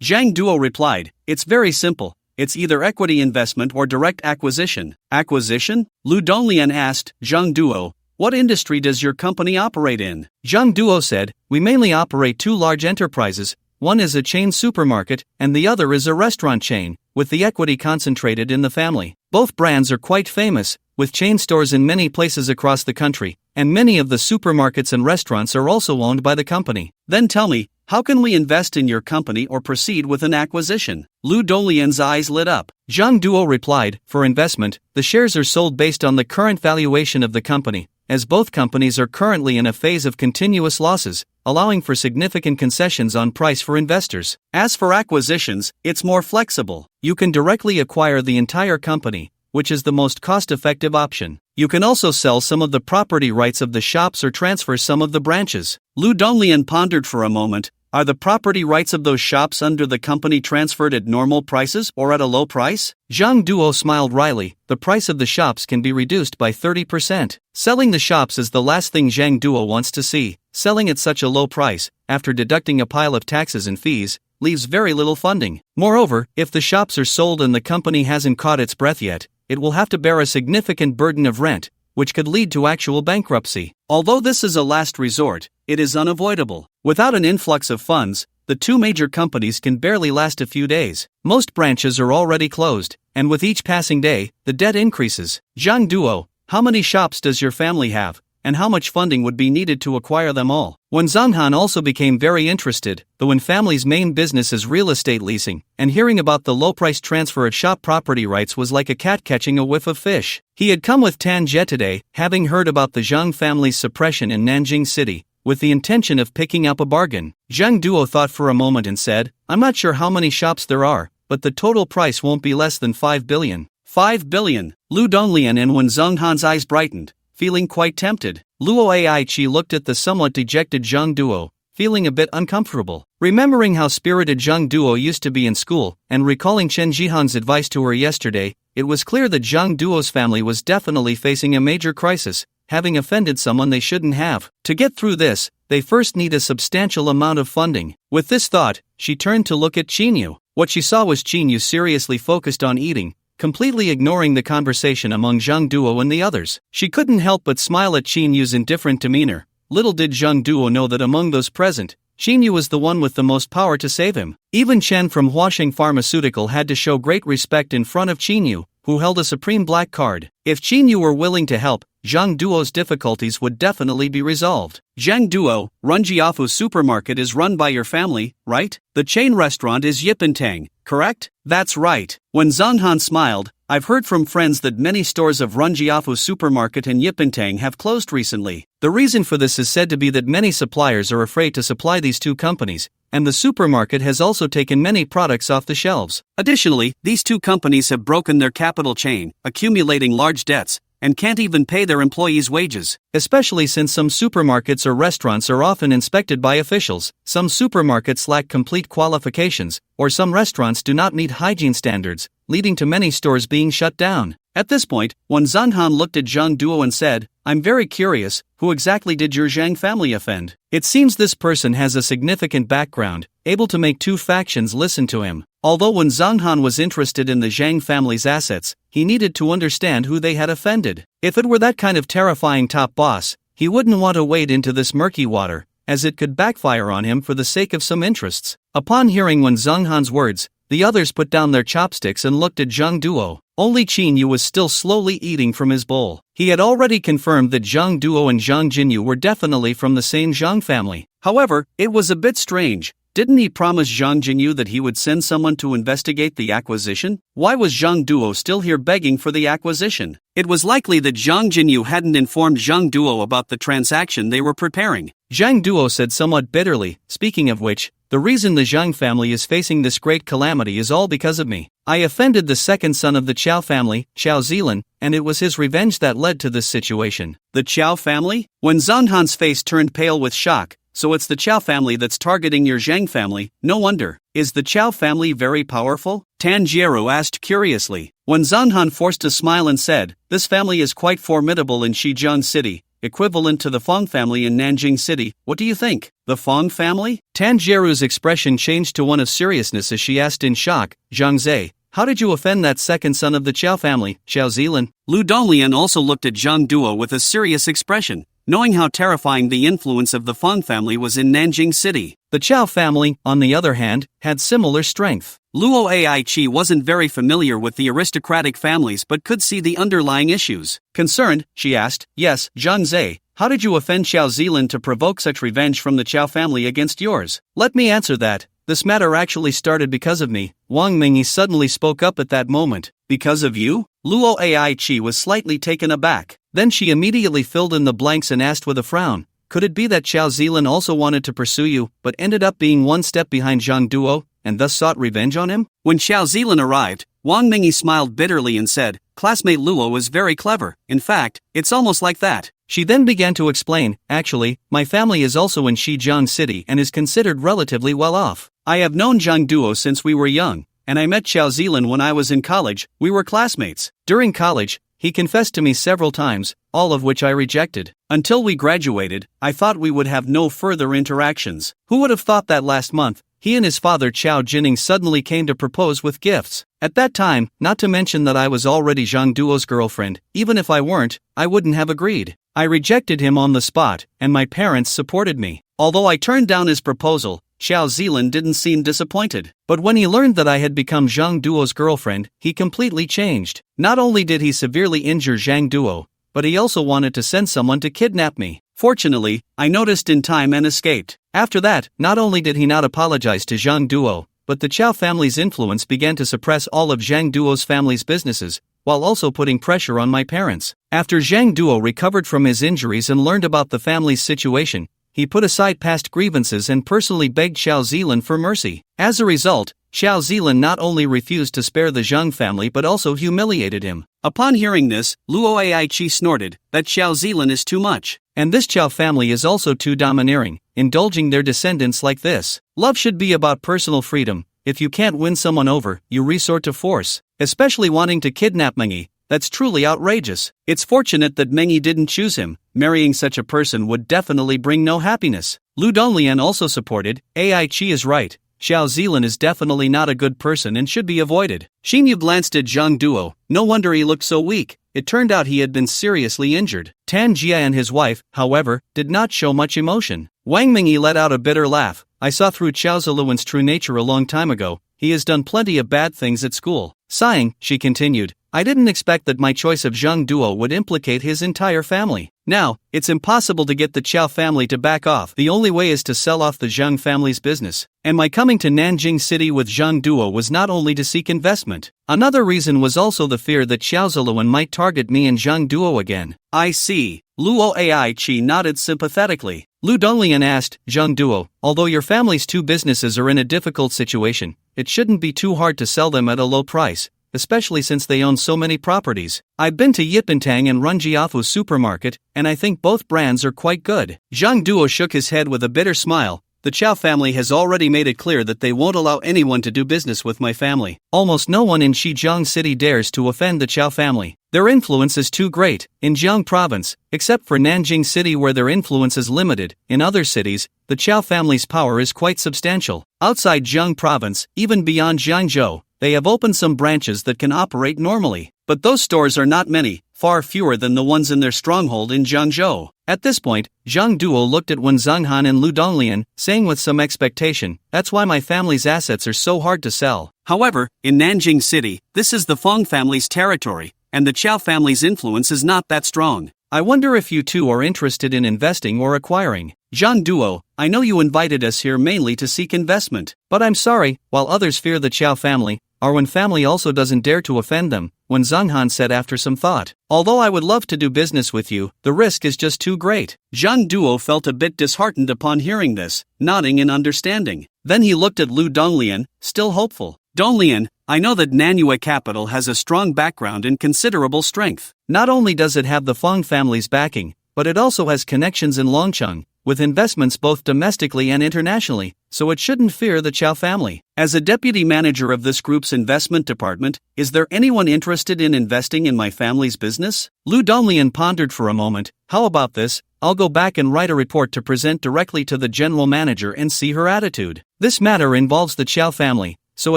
Zhang Duo replied, "It's very simple. It's either equity investment or direct acquisition." "Acquisition?" Lu Donglian asked Zhang Duo. "What industry does your company operate in?" Zhang Duo said, "We mainly operate 2 large enterprises. One is a chain supermarket, and the other is a restaurant chain, with the equity concentrated in the family. Both brands are quite famous, with chain stores in many places across the country, and many of the supermarkets and restaurants are also owned by the company." "Then tell me, how can we invest in your company or proceed with an acquisition?" Lu Donglian's eyes lit up. Zhang Duo replied, "For investment, the shares are sold based on the current valuation of the company, as both companies are currently in a phase of continuous losses, allowing for significant concessions on price for investors. As for acquisitions, it's more flexible. You can directly acquire the entire company, which is the most cost-effective option. You can also sell some of the property rights of the shops or transfer some of the branches." Lu Donglian pondered for a moment. "Are the property rights of those shops under the company transferred at normal prices or at a low price?" Zhang Duo smiled wryly. "The price of the shops can be reduced by 30%. Selling the shops is the last thing Zhang Duo wants to see. Selling at such a low price, after deducting a pile of taxes and fees, leaves very little funding. Moreover, if the shops are sold and the company hasn't caught its breath yet, it will have to bear a significant burden of rent, which could lead to actual bankruptcy. Although this is a last resort, it is unavoidable. Without an influx of funds, the 2 major companies can barely last a few days. Most branches are already closed, and with each passing day, the debt increases." "Zhang Duo, how many shops does your family have, and how much funding would be needed to acquire them all?" Wen Zhonghan also became very interested. The Wen family's main business is real estate leasing, and hearing about the low-price transfer of shop property rights was like a cat catching a whiff of fish. He had come with Tan Jie today, having heard about the Zhang family's suppression in Nanjing City, with the intention of picking up a bargain. Zhang Duo thought for a moment and said, "I'm not sure how many shops there are, but the total price won't be less than 5 billion. 5 billion? Lu Donglian and Wen Zhonghan's eyes brightened, feeling quite tempted. Luo Aichi looked at the somewhat dejected Zhang Duo, feeling a bit uncomfortable. Remembering how spirited Zhang Duo used to be in school, and recalling Chen Jihan's advice to her yesterday, it was clear that Zhang Duo's family was definitely facing a major crisis, having offended someone they shouldn't have. To get through this, they first need a substantial amount of funding. With this thought, she turned to look at Qinyu. What she saw was Qinyu seriously focused on eating, completely ignoring the conversation among Zhang Duo and the others. She couldn't help but smile at Qin Yu's indifferent demeanor. Little did Zhang Duo know that among those present, Qin Yu was the one with the most power to save him. Even Chen from Huaxing Pharmaceutical had to show great respect in front of Qin Yu, who held a supreme black card. If Qin Yu were willing to help, Zhang Duo's difficulties would definitely be resolved. Zhang Duo, Runjiafu Supermarket is run by your family, right? The chain restaurant is Yipentang, correct? That's right. When Zhang Han smiled, I've heard from friends that many stores of Runjiafu Supermarket and Yipentang have closed recently. The reason for this is said to be that many suppliers are afraid to supply these two companies, and the supermarket has also taken many products off the shelves. Additionally, these two companies have broken their capital chain, accumulating large debts, and can't even pay their employees' wages. Especially since some supermarkets or restaurants are often inspected by officials, some supermarkets lack complete qualifications, or some restaurants do not meet hygiene standards, leading to many stores being shut down. At this point, Wan Zhanhan looked at Zhang Duo and said, I'm very curious, who exactly did your Zhang family offend? It seems this person has a significant background, able to make two factions listen to him. Although Wan Zhanhan was interested in the Zhang family's assets, he needed to understand who they had offended. If it were that kind of terrifying top boss, he wouldn't want to wade into this murky water, as it could backfire on him for the sake of some interests. Upon hearing Wan Zhanghan's words, the others put down their chopsticks and looked at Zhang Duo. Only Qin Yu was still slowly eating from his bowl. He had already confirmed that Zhang Duo and Zhang Jinyu were definitely from the same Zhang family. However, it was a bit strange. Didn't he promise Zhang Jinyu that he would send someone to investigate the acquisition? Why was Zhang Duo still here begging for the acquisition? It was likely that Zhang Jinyu hadn't informed Zhang Duo about the transaction they were preparing. Zhang Duo said somewhat bitterly, speaking of which, the reason the Zhang family is facing this great calamity is all because of me. I offended the second son of the Qiao family, Qiao Zilan, and it was his revenge that led to this situation. The Qiao family? When Zhanhan's face turned pale with shock, so it's the Qiao family that's targeting your Zhang family, no wonder. Is the Qiao family very powerful? Tan Jieru asked curiously. When Zhanhan forced a smile and said, this family is quite formidable in Shijian City, equivalent to the Fong family in Nanjing City. What do you think? The Fong family? Tan Jieru's expression changed to one of seriousness as she asked in shock, Zhang Zhe, how did you offend that second son of the Qiao family, Xiao Zilan? Lu Donglian also looked at Zhang Duo with a serious expression, knowing how terrifying the influence of the Fong family was in Nanjing City. The Qiao family, on the other hand, had similar strength. Luo Aichi wasn't very familiar with the aristocratic families but could see the underlying issues. Concerned, she asked, yes, Zhang Zhe, how did you offend Xiao Zilan to provoke such revenge from the Qiao family against yours? Let me answer that. This matter actually started because of me. Wang Mingyi suddenly spoke up at that moment. Because of you? Luo Aichi was slightly taken aback. Then she immediately filled in the blanks and asked with a frown, could it be that Xiao Zilan also wanted to pursue you, but ended up being one step behind Zhang Duo, and thus sought revenge on him? When Xiao Zilan arrived, Wang Mingyi smiled bitterly and said, classmate Luo was very clever. In fact, it's almost like that. She then began to explain, actually, my family is also in Shijian City and is considered relatively well off. I have known Zhang Duo since we were young, and I met Xiao Zilan when I was in college. We were classmates. During college, he confessed to me several times, all of which I rejected. Until we graduated, I thought we would have no further interactions. Who would have thought that last month, he and his father Qiao Jining suddenly came to propose with gifts? At that time, not to mention that I was already Zhang Duo's girlfriend, even if I weren't, I wouldn't have agreed. I rejected him on the spot, and my parents supported me. Although I turned down his proposal, Xiao Zilan didn't seem disappointed. But when he learned that I had become Zhang Duo's girlfriend, he completely changed. Not only did he severely injure Zhang Duo, but he also wanted to send someone to kidnap me. Fortunately, I noticed in time and escaped. After that, not only did he not apologize to Zhang Duo, but the Qiao family's influence began to suppress all of Zhang Duo's family's businesses, while also putting pressure on my parents. After Zhang Duo recovered from his injuries and learned about the family's situation, he put aside past grievances and personally begged Xiao Zilan for mercy. As a result, Xiao Zilan not only refused to spare the Zhang family but also humiliated him. Upon hearing this, Luo Aichi snorted, that Xiao Zilan is too much. And this Qiao family is also too domineering, indulging their descendants like this. Love should be about personal freedom. If you can't win someone over, you resort to force. Especially wanting to kidnap Mengyi. That's truly outrageous. It's fortunate that Mengyi didn't choose him. Marrying such a person would definitely bring no happiness. Lu Donglian also supported, Aichi is right. Xiao Zilan is definitely not a good person and should be avoided. Xinyu glanced at Zhang Duo. No wonder he looked so weak. It turned out he had been seriously injured. Tan Jia and his wife, however, did not show much emotion. Wang Mingyi let out a bitter laugh. I saw through Xiao Ziluan's true nature a long time ago. He has done plenty of bad things at school. Sighing, she continued, I didn't expect that my choice of Zhang Duo would implicate his entire family. Now, it's impossible to get the Qiao family to back off. The only way is to sell off the Zhang family's business. And my coming to Nanjing City with Zhang Duo was not only to seek investment. Another reason was also the fear that Xiao Ziluan might target me and Zhang Duo again. I see. Luo Ai Chi nodded sympathetically. Lu Donglian asked, Zhang Duo, although your family's two businesses are in a difficult situation, it shouldn't be too hard to sell them at a low price, especially since they own so many properties. I've been to Yitbintang and Runjiafu supermarket, and I think both brands are quite good. Zhang Duo shook his head with a bitter smile. The Qiao family has already made it clear that they won't allow anyone to do business with my family. Almost no one in Shijiang City dares to offend the Qiao family. Their influence is too great. In Jiang province, except for Nanjing City where their influence is limited, in other cities, the Qiao family's power is quite substantial. Outside Jiang province, even beyond Jiangzhou, they have opened some branches that can operate normally. But those stores are not many, far fewer than the ones in their stronghold in Jiangzhou. At this point, Zhang Duo looked at Wen Zhenghan and Lu Donglian, saying with some expectation, that's why my family's assets are so hard to sell. However, in Nanjing City, this is the Feng family's territory, and the Qiao family's influence is not that strong. I wonder if you two are interested in investing or acquiring. Zhang Duo, I know you invited us here mainly to seek investment, but I'm sorry, while others fear the Qiao family, our Wen family also doesn't dare to offend them, Wen Zhenghan said after some thought. Although I would love to do business with you, the risk is just too great. Zhang Duo felt a bit disheartened upon hearing this, nodding in understanding. Then he looked at Lu Donglian, still hopeful. Donglian, I know that Nanyue Capital has a strong background and considerable strength. Not only does it have the Feng family's backing, but it also has connections in Longcheng, with investments both domestically and internationally, so it shouldn't fear the Qiao family. As a deputy manager of this group's investment department, is there anyone interested in investing in my family's business? Lu Donglian pondered for a moment. How about this? I'll go back and write a report to present directly to the general manager and see her attitude. This matter involves the Qiao family, so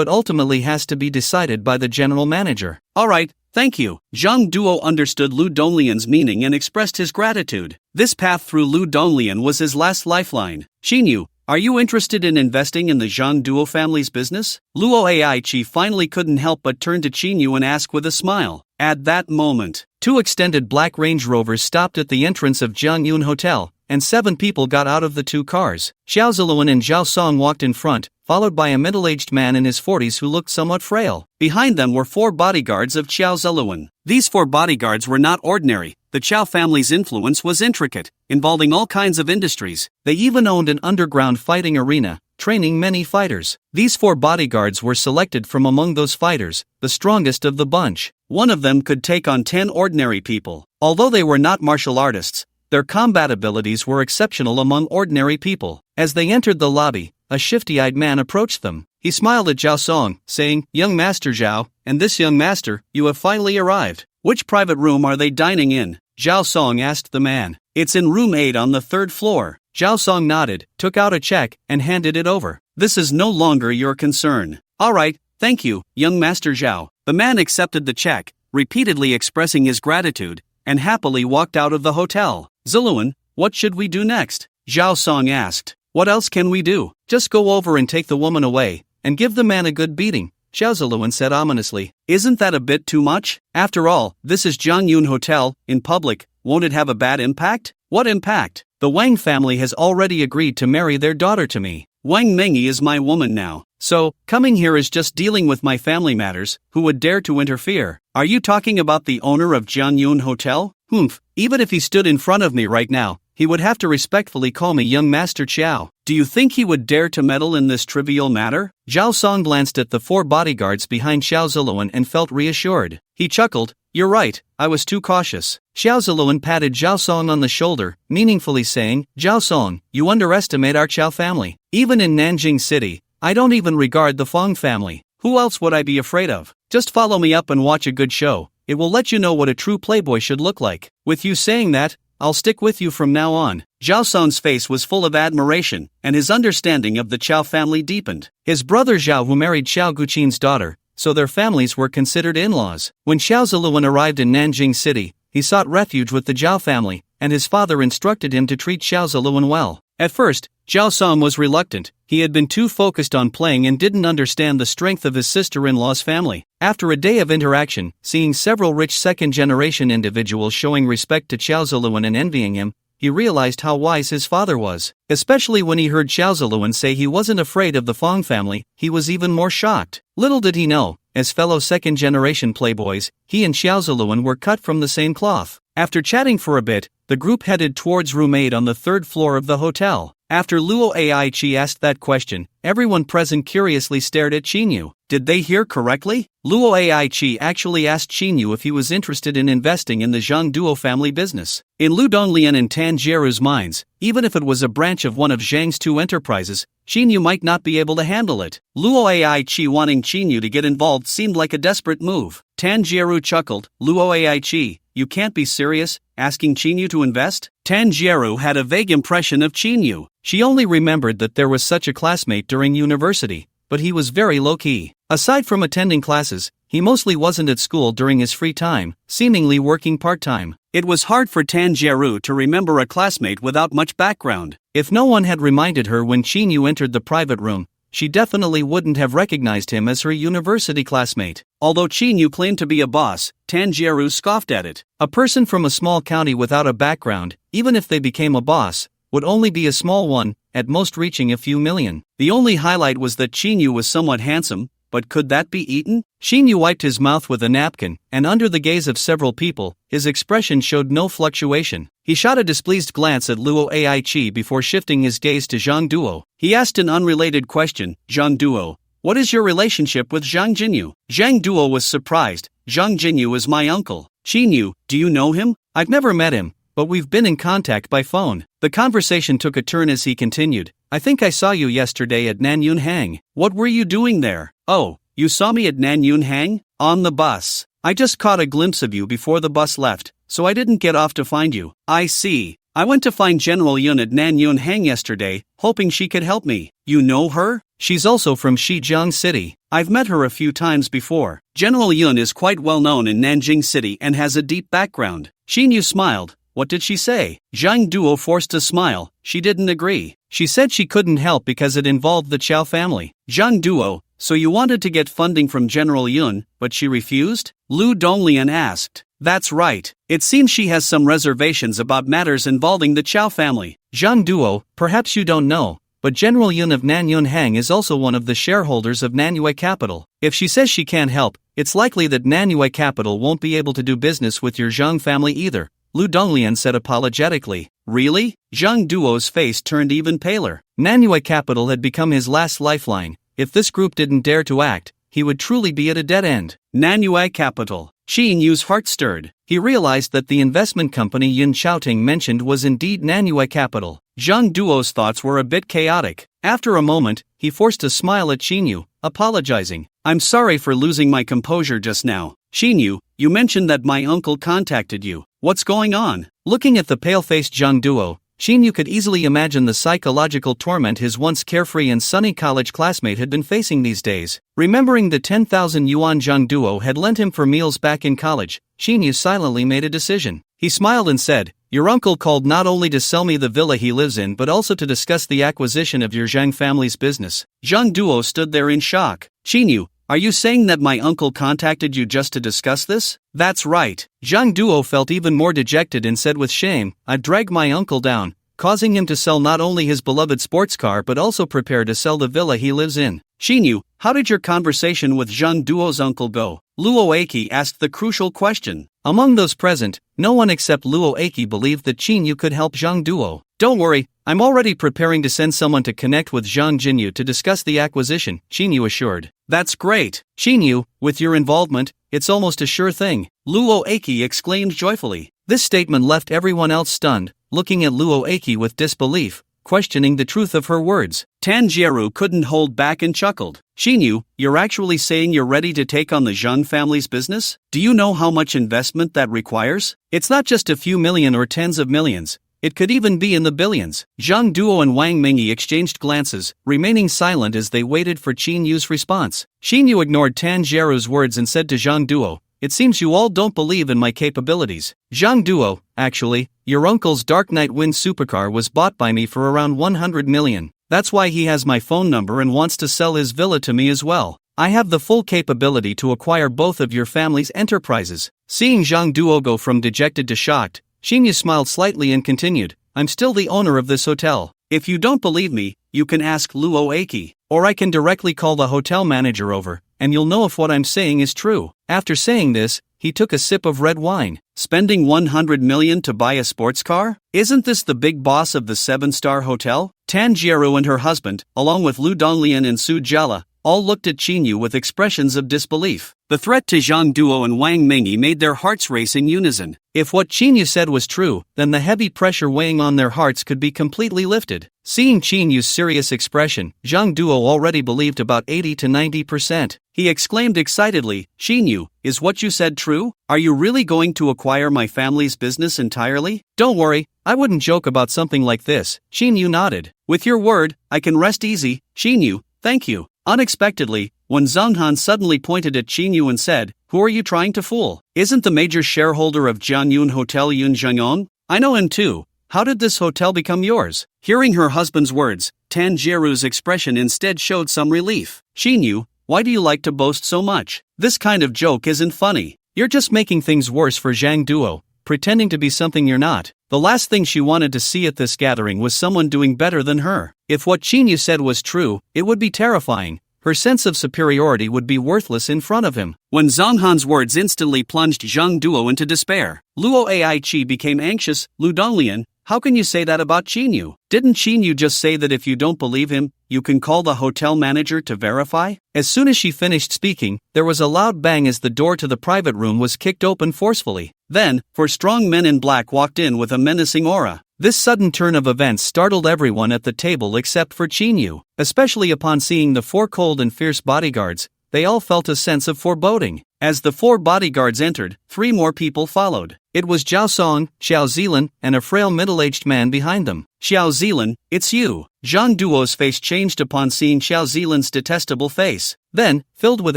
it ultimately has to be decided by the general manager. Alright, thank you. Zhang Duo understood Lu Donglian's meaning and expressed his gratitude. This path through Lu Donglian was his last lifeline. Xinyu, are you interested in investing in the Zhang Duo family's business? Luo Ai Chi finally couldn't help but turn to Xinyu and ask with a smile. At that moment, two extended black Range Rovers stopped at the entrance of Jiangyun Hotel, and 7 people got out of the 2 cars. Xiao Ziluan and Zhao Song walked in front, followed by a middle-aged man in his 40s who looked somewhat frail. Behind them were 4 bodyguards of Xiao Ziluan. These 4 bodyguards were not ordinary. The Qiao family's influence was intricate, involving all kinds of industries. They even owned an underground fighting arena, training many fighters. These 4 bodyguards were selected from among those fighters, the strongest of the bunch. One of them could take on 10 ordinary people. Although they were not martial artists, their combat abilities were exceptional among ordinary people. As they entered the lobby, a shifty-eyed man approached them. He smiled at Zhao Song, saying, Young Master Zhao, and this young master, you have finally arrived. Which private room are they dining in? Zhao Song asked the man. It's in room 8 on the 3rd floor. Zhao Song nodded, took out a check, and handed it over. This is no longer your concern. Alright, thank you, young Master Zhao. The man accepted the check, repeatedly expressing his gratitude, and happily walked out of the hotel. Ziluan, what should we do next? Zhao Song asked. What else can we do? Just go over and take the woman away, and give the man a good beating, Xiao Ziluan said ominously. Isn't that a bit too much? After all, this is Jiangyun Hotel, in public, won't it have a bad impact? What impact? The Wang family has already agreed to marry their daughter to me. Wang Mengyi is my woman now. So, coming here is just dealing with my family matters. Who would dare to interfere? Are you talking about the owner of Jiangyun Hotel? Humph, even if he stood in front of me right now, he would have to respectfully call me young Master Qiao. Do you think he would dare to meddle in this trivial matter? Zhao Song glanced at the 4 bodyguards behind Xiao Ziluan and felt reassured. He chuckled. You're right, I was too cautious. Xiao Ziluan patted Zhao Song on the shoulder, meaningfully saying, Zhao Song, you underestimate our Qiao family. Even in Nanjing City, I don't even regard the Feng family. Who else would I be afraid of? Just follow me up and watch a good show. It will let you know what a true playboy should look like. With you saying that, I'll stick with you from now on. Zhao Song's face was full of admiration, and his understanding of the Chao family deepened. His brother Zhao, who married Xiao Guqin's daughter, so their families were considered in-laws. When Xiao Ziluan arrived in Nanjing City, he sought refuge with the Zhao family, and his father instructed him to treat Xiao Ziluan well. At first, Zhao Song was reluctant. He had been too focused on playing and didn't understand the strength of his sister-in-law's family. After a day of interaction, seeing several rich second-generation individuals showing respect to Xiao Ziluan and envying him, he realized how wise his father was. Especially when he heard Xiao Ziluan say he wasn't afraid of the Fong family, he was even more shocked. Little did he know, as fellow second-generation playboys, he and Xiao Ziluan were cut from the same cloth. After chatting for a bit, the group headed towards room 8 on the 3rd floor of the hotel. After Luo Aichi asked that question, everyone present curiously stared at Qinyu. Did they hear correctly? Luo Aichi actually asked Qinyu if he was interested in investing in the Zhang Duo family business. In Lu Donglian and Tan Jieru's minds, even if it was a branch of one of Zhang's 2 enterprises, Qinyu might not be able to handle it. Luo Aichi wanting Qinyu to get involved seemed like a desperate move. Tan Jieru chuckled. Luo Aichi, you can't be serious, asking Qinyu to invest? Tan Jieru had a vague impression of Qinyu. She only remembered that there was such a classmate during university, but he was very low-key. Aside from attending classes, he mostly wasn't at school during his free time, seemingly working part-time. It was hard for Tan Jieru to remember a classmate without much background. If no one had reminded her when Qinyu entered the private room, she definitely wouldn't have recognized him as her university classmate. Although Qinyu claimed to be a boss, Tan Jieru scoffed at it. A person from a small county without a background, even if they became a boss, would only be a small one, at most reaching a few million. The only highlight was that Qinyu was somewhat handsome, but could that be eaten? Qinyu wiped his mouth with a napkin, and under the gaze of several people, his expression showed no fluctuation. He shot a displeased glance at Luo Aichi before shifting his gaze to Zhang Duo. He asked an unrelated question, Zhang Duo, what is your relationship with Zhang Jinyu? Zhang Duo was surprised. Zhang Jinyu is my uncle. Qinyu, do you know him? I've never met him, but we've been in contact by phone. The conversation took a turn as he continued. I think I saw you yesterday at Nanyun Hang. What were you doing there? Oh, you saw me at Nanyun Hang? On the bus. I just caught a glimpse of you before the bus left, so I didn't get off to find you. I see. I went to find General Yun at Nanyun Hang yesterday, hoping she could help me. You know her? She's also from Shijiang City. I've met her a few times before. General Yun is quite well known in Nanjing City and has a deep background. Xinyu smiled. What did she say? Zhang Duo forced a smile. She didn't agree. She said she couldn't help because it involved the Chao family. Zhang Duo, so you wanted to get funding from General Yun, but she refused? Lu Donglian asked. That's right. It seems she has some reservations about matters involving the Chao family. Zhang Duo, perhaps you don't know, but General Yun of Nanyun Hang is also one of the shareholders of Nanyue Capital. If she says she can't help, it's likely that Nanyue Capital won't be able to do business with your Zhang family either. Lu Donglian said apologetically. Really? Zhang Duo's face turned even paler. Nanyue Capital had become his last lifeline. If this group didn't dare to act, he would truly be at a dead end. Nanyue Capital. Xinyu's heart stirred. He realized that the investment company Yin Xiaoting mentioned was indeed Nanyue Capital. Zhang Duo's thoughts were a bit chaotic. After a moment, he forced a smile at Xinyu, apologizing. I'm sorry for losing my composure just now. Xinyu, you mentioned that my uncle contacted you. What's going on? Looking at the pale-faced Zhang Duo, Xinyu could easily imagine the psychological torment his once carefree and sunny college classmate had been facing these days. Remembering the 10,000 yuan Zhang Duo had lent him for meals back in college, Xinyu silently made a decision. He smiled and said, your uncle called not only to sell me the villa he lives in but also to discuss the acquisition of your Zhang family's business. Zhang Duo stood there in shock. Xinyu, are you saying that my uncle contacted you just to discuss this? That's right. Zhang Duo felt even more dejected and said with shame, I'd drag my uncle down, causing him to sell not only his beloved sports car but also prepare to sell the villa he lives in. Xinyu, how did your conversation with Zhang Duo's uncle go? Luo Eiki asked the crucial question. Among those present, no one except Luo Eiki believed that Xinyu could help Zhang Duo. Don't worry, I'm already preparing to send someone to connect with Zhang Jinyu to discuss the acquisition, Xinyu assured. That's great. Xinyu, with your involvement, it's almost a sure thing, Luo Eiki exclaimed joyfully. This statement left everyone else stunned, looking at Luo Eiki with disbelief, questioning the truth of her words. Tanjiro couldn't hold back and chuckled. Xinyu, you're actually saying you're ready to take on the Zhang family's business? Do you know how much investment that requires? It's not just a few million or tens of millions. It could even be in the billions. Zhang Duo and Wang Mingyi exchanged glances, remaining silent as they waited for Qinyu's response. Xinyu ignored Tanjiro's words and said to Zhang Duo, "It seems you all don't believe in my capabilities." Zhang Duo, actually, your uncle's Dark Knight Wind supercar was bought by me for around 100 million. That's why he has my phone number and wants to sell his villa to me as well. I have the full capability to acquire both of your family's enterprises. Seeing Zhang Duo go from dejected to shocked, Xinyu smiled slightly and continued, "I'm still the owner of this hotel. If you don't believe me, you can ask Luo Aki, or I can directly call the hotel manager over, and you'll know if what I'm saying is true." After saying this, he took a sip of red wine. Spending 100 million to buy a sports car? Isn't this the big boss of the 7-star hotel? Tanjiro and her husband, along with Lu Donglian and Su Jiala, all looked at Qinyu with expressions of disbelief. The threat to Zhang Duo and Wang Mingyi made their hearts race in unison. If what Qinyu said was true, then the heavy pressure weighing on their hearts could be completely lifted. Seeing Qinyu's serious expression, Zhang Duo already believed about 80 to 90%. He exclaimed excitedly, "Qinyu, is what you said true? Are you really going to acquire my family's business entirely?" "Don't worry, I wouldn't joke about something like this." Qinyu nodded. "With your word, I can rest easy, Qinyu, thank you." Unexpectedly, Wen Zhonghan suddenly pointed at Qinyu and said, "Who are you trying to fool? Isn't the major shareholder of Jianyun Hotel Yun Zhengong? I know him too. How did this hotel become yours?" Hearing her husband's words, Tanjiro's expression instead showed some relief. "Qinyu, why do you like to boast so much? This kind of joke isn't funny. You're just making things worse for Zhang Duo, pretending to be something you're not." The last thing she wanted to see at this gathering was someone doing better than her. If what Qinyu said was true, it would be terrifying. Her sense of superiority would be worthless in front of him. When Zhonghan's words instantly plunged Zhang Duo into despair, Luo Aichi became anxious. "Lu Donglian, how can you say that about Qinyu? Didn't Qinyu just say that if you don't believe him, you can call the hotel manager to verify?" As soon as she finished speaking, there was a loud bang as the door to the private room was kicked open forcefully. Then, 4 strong men in black walked in with a menacing aura. This sudden turn of events startled everyone at the table except for Qinyu. Especially upon seeing the 4 cold and fierce bodyguards, they all felt a sense of foreboding. As the 4 bodyguards entered, 3 more people followed. It was Zhao Song, Xiao Zilan, and a frail middle-aged man behind them. "Xiao Zilan, it's you." Zhang Duo's face changed upon seeing Xiao Zilan's detestable face. Then, filled with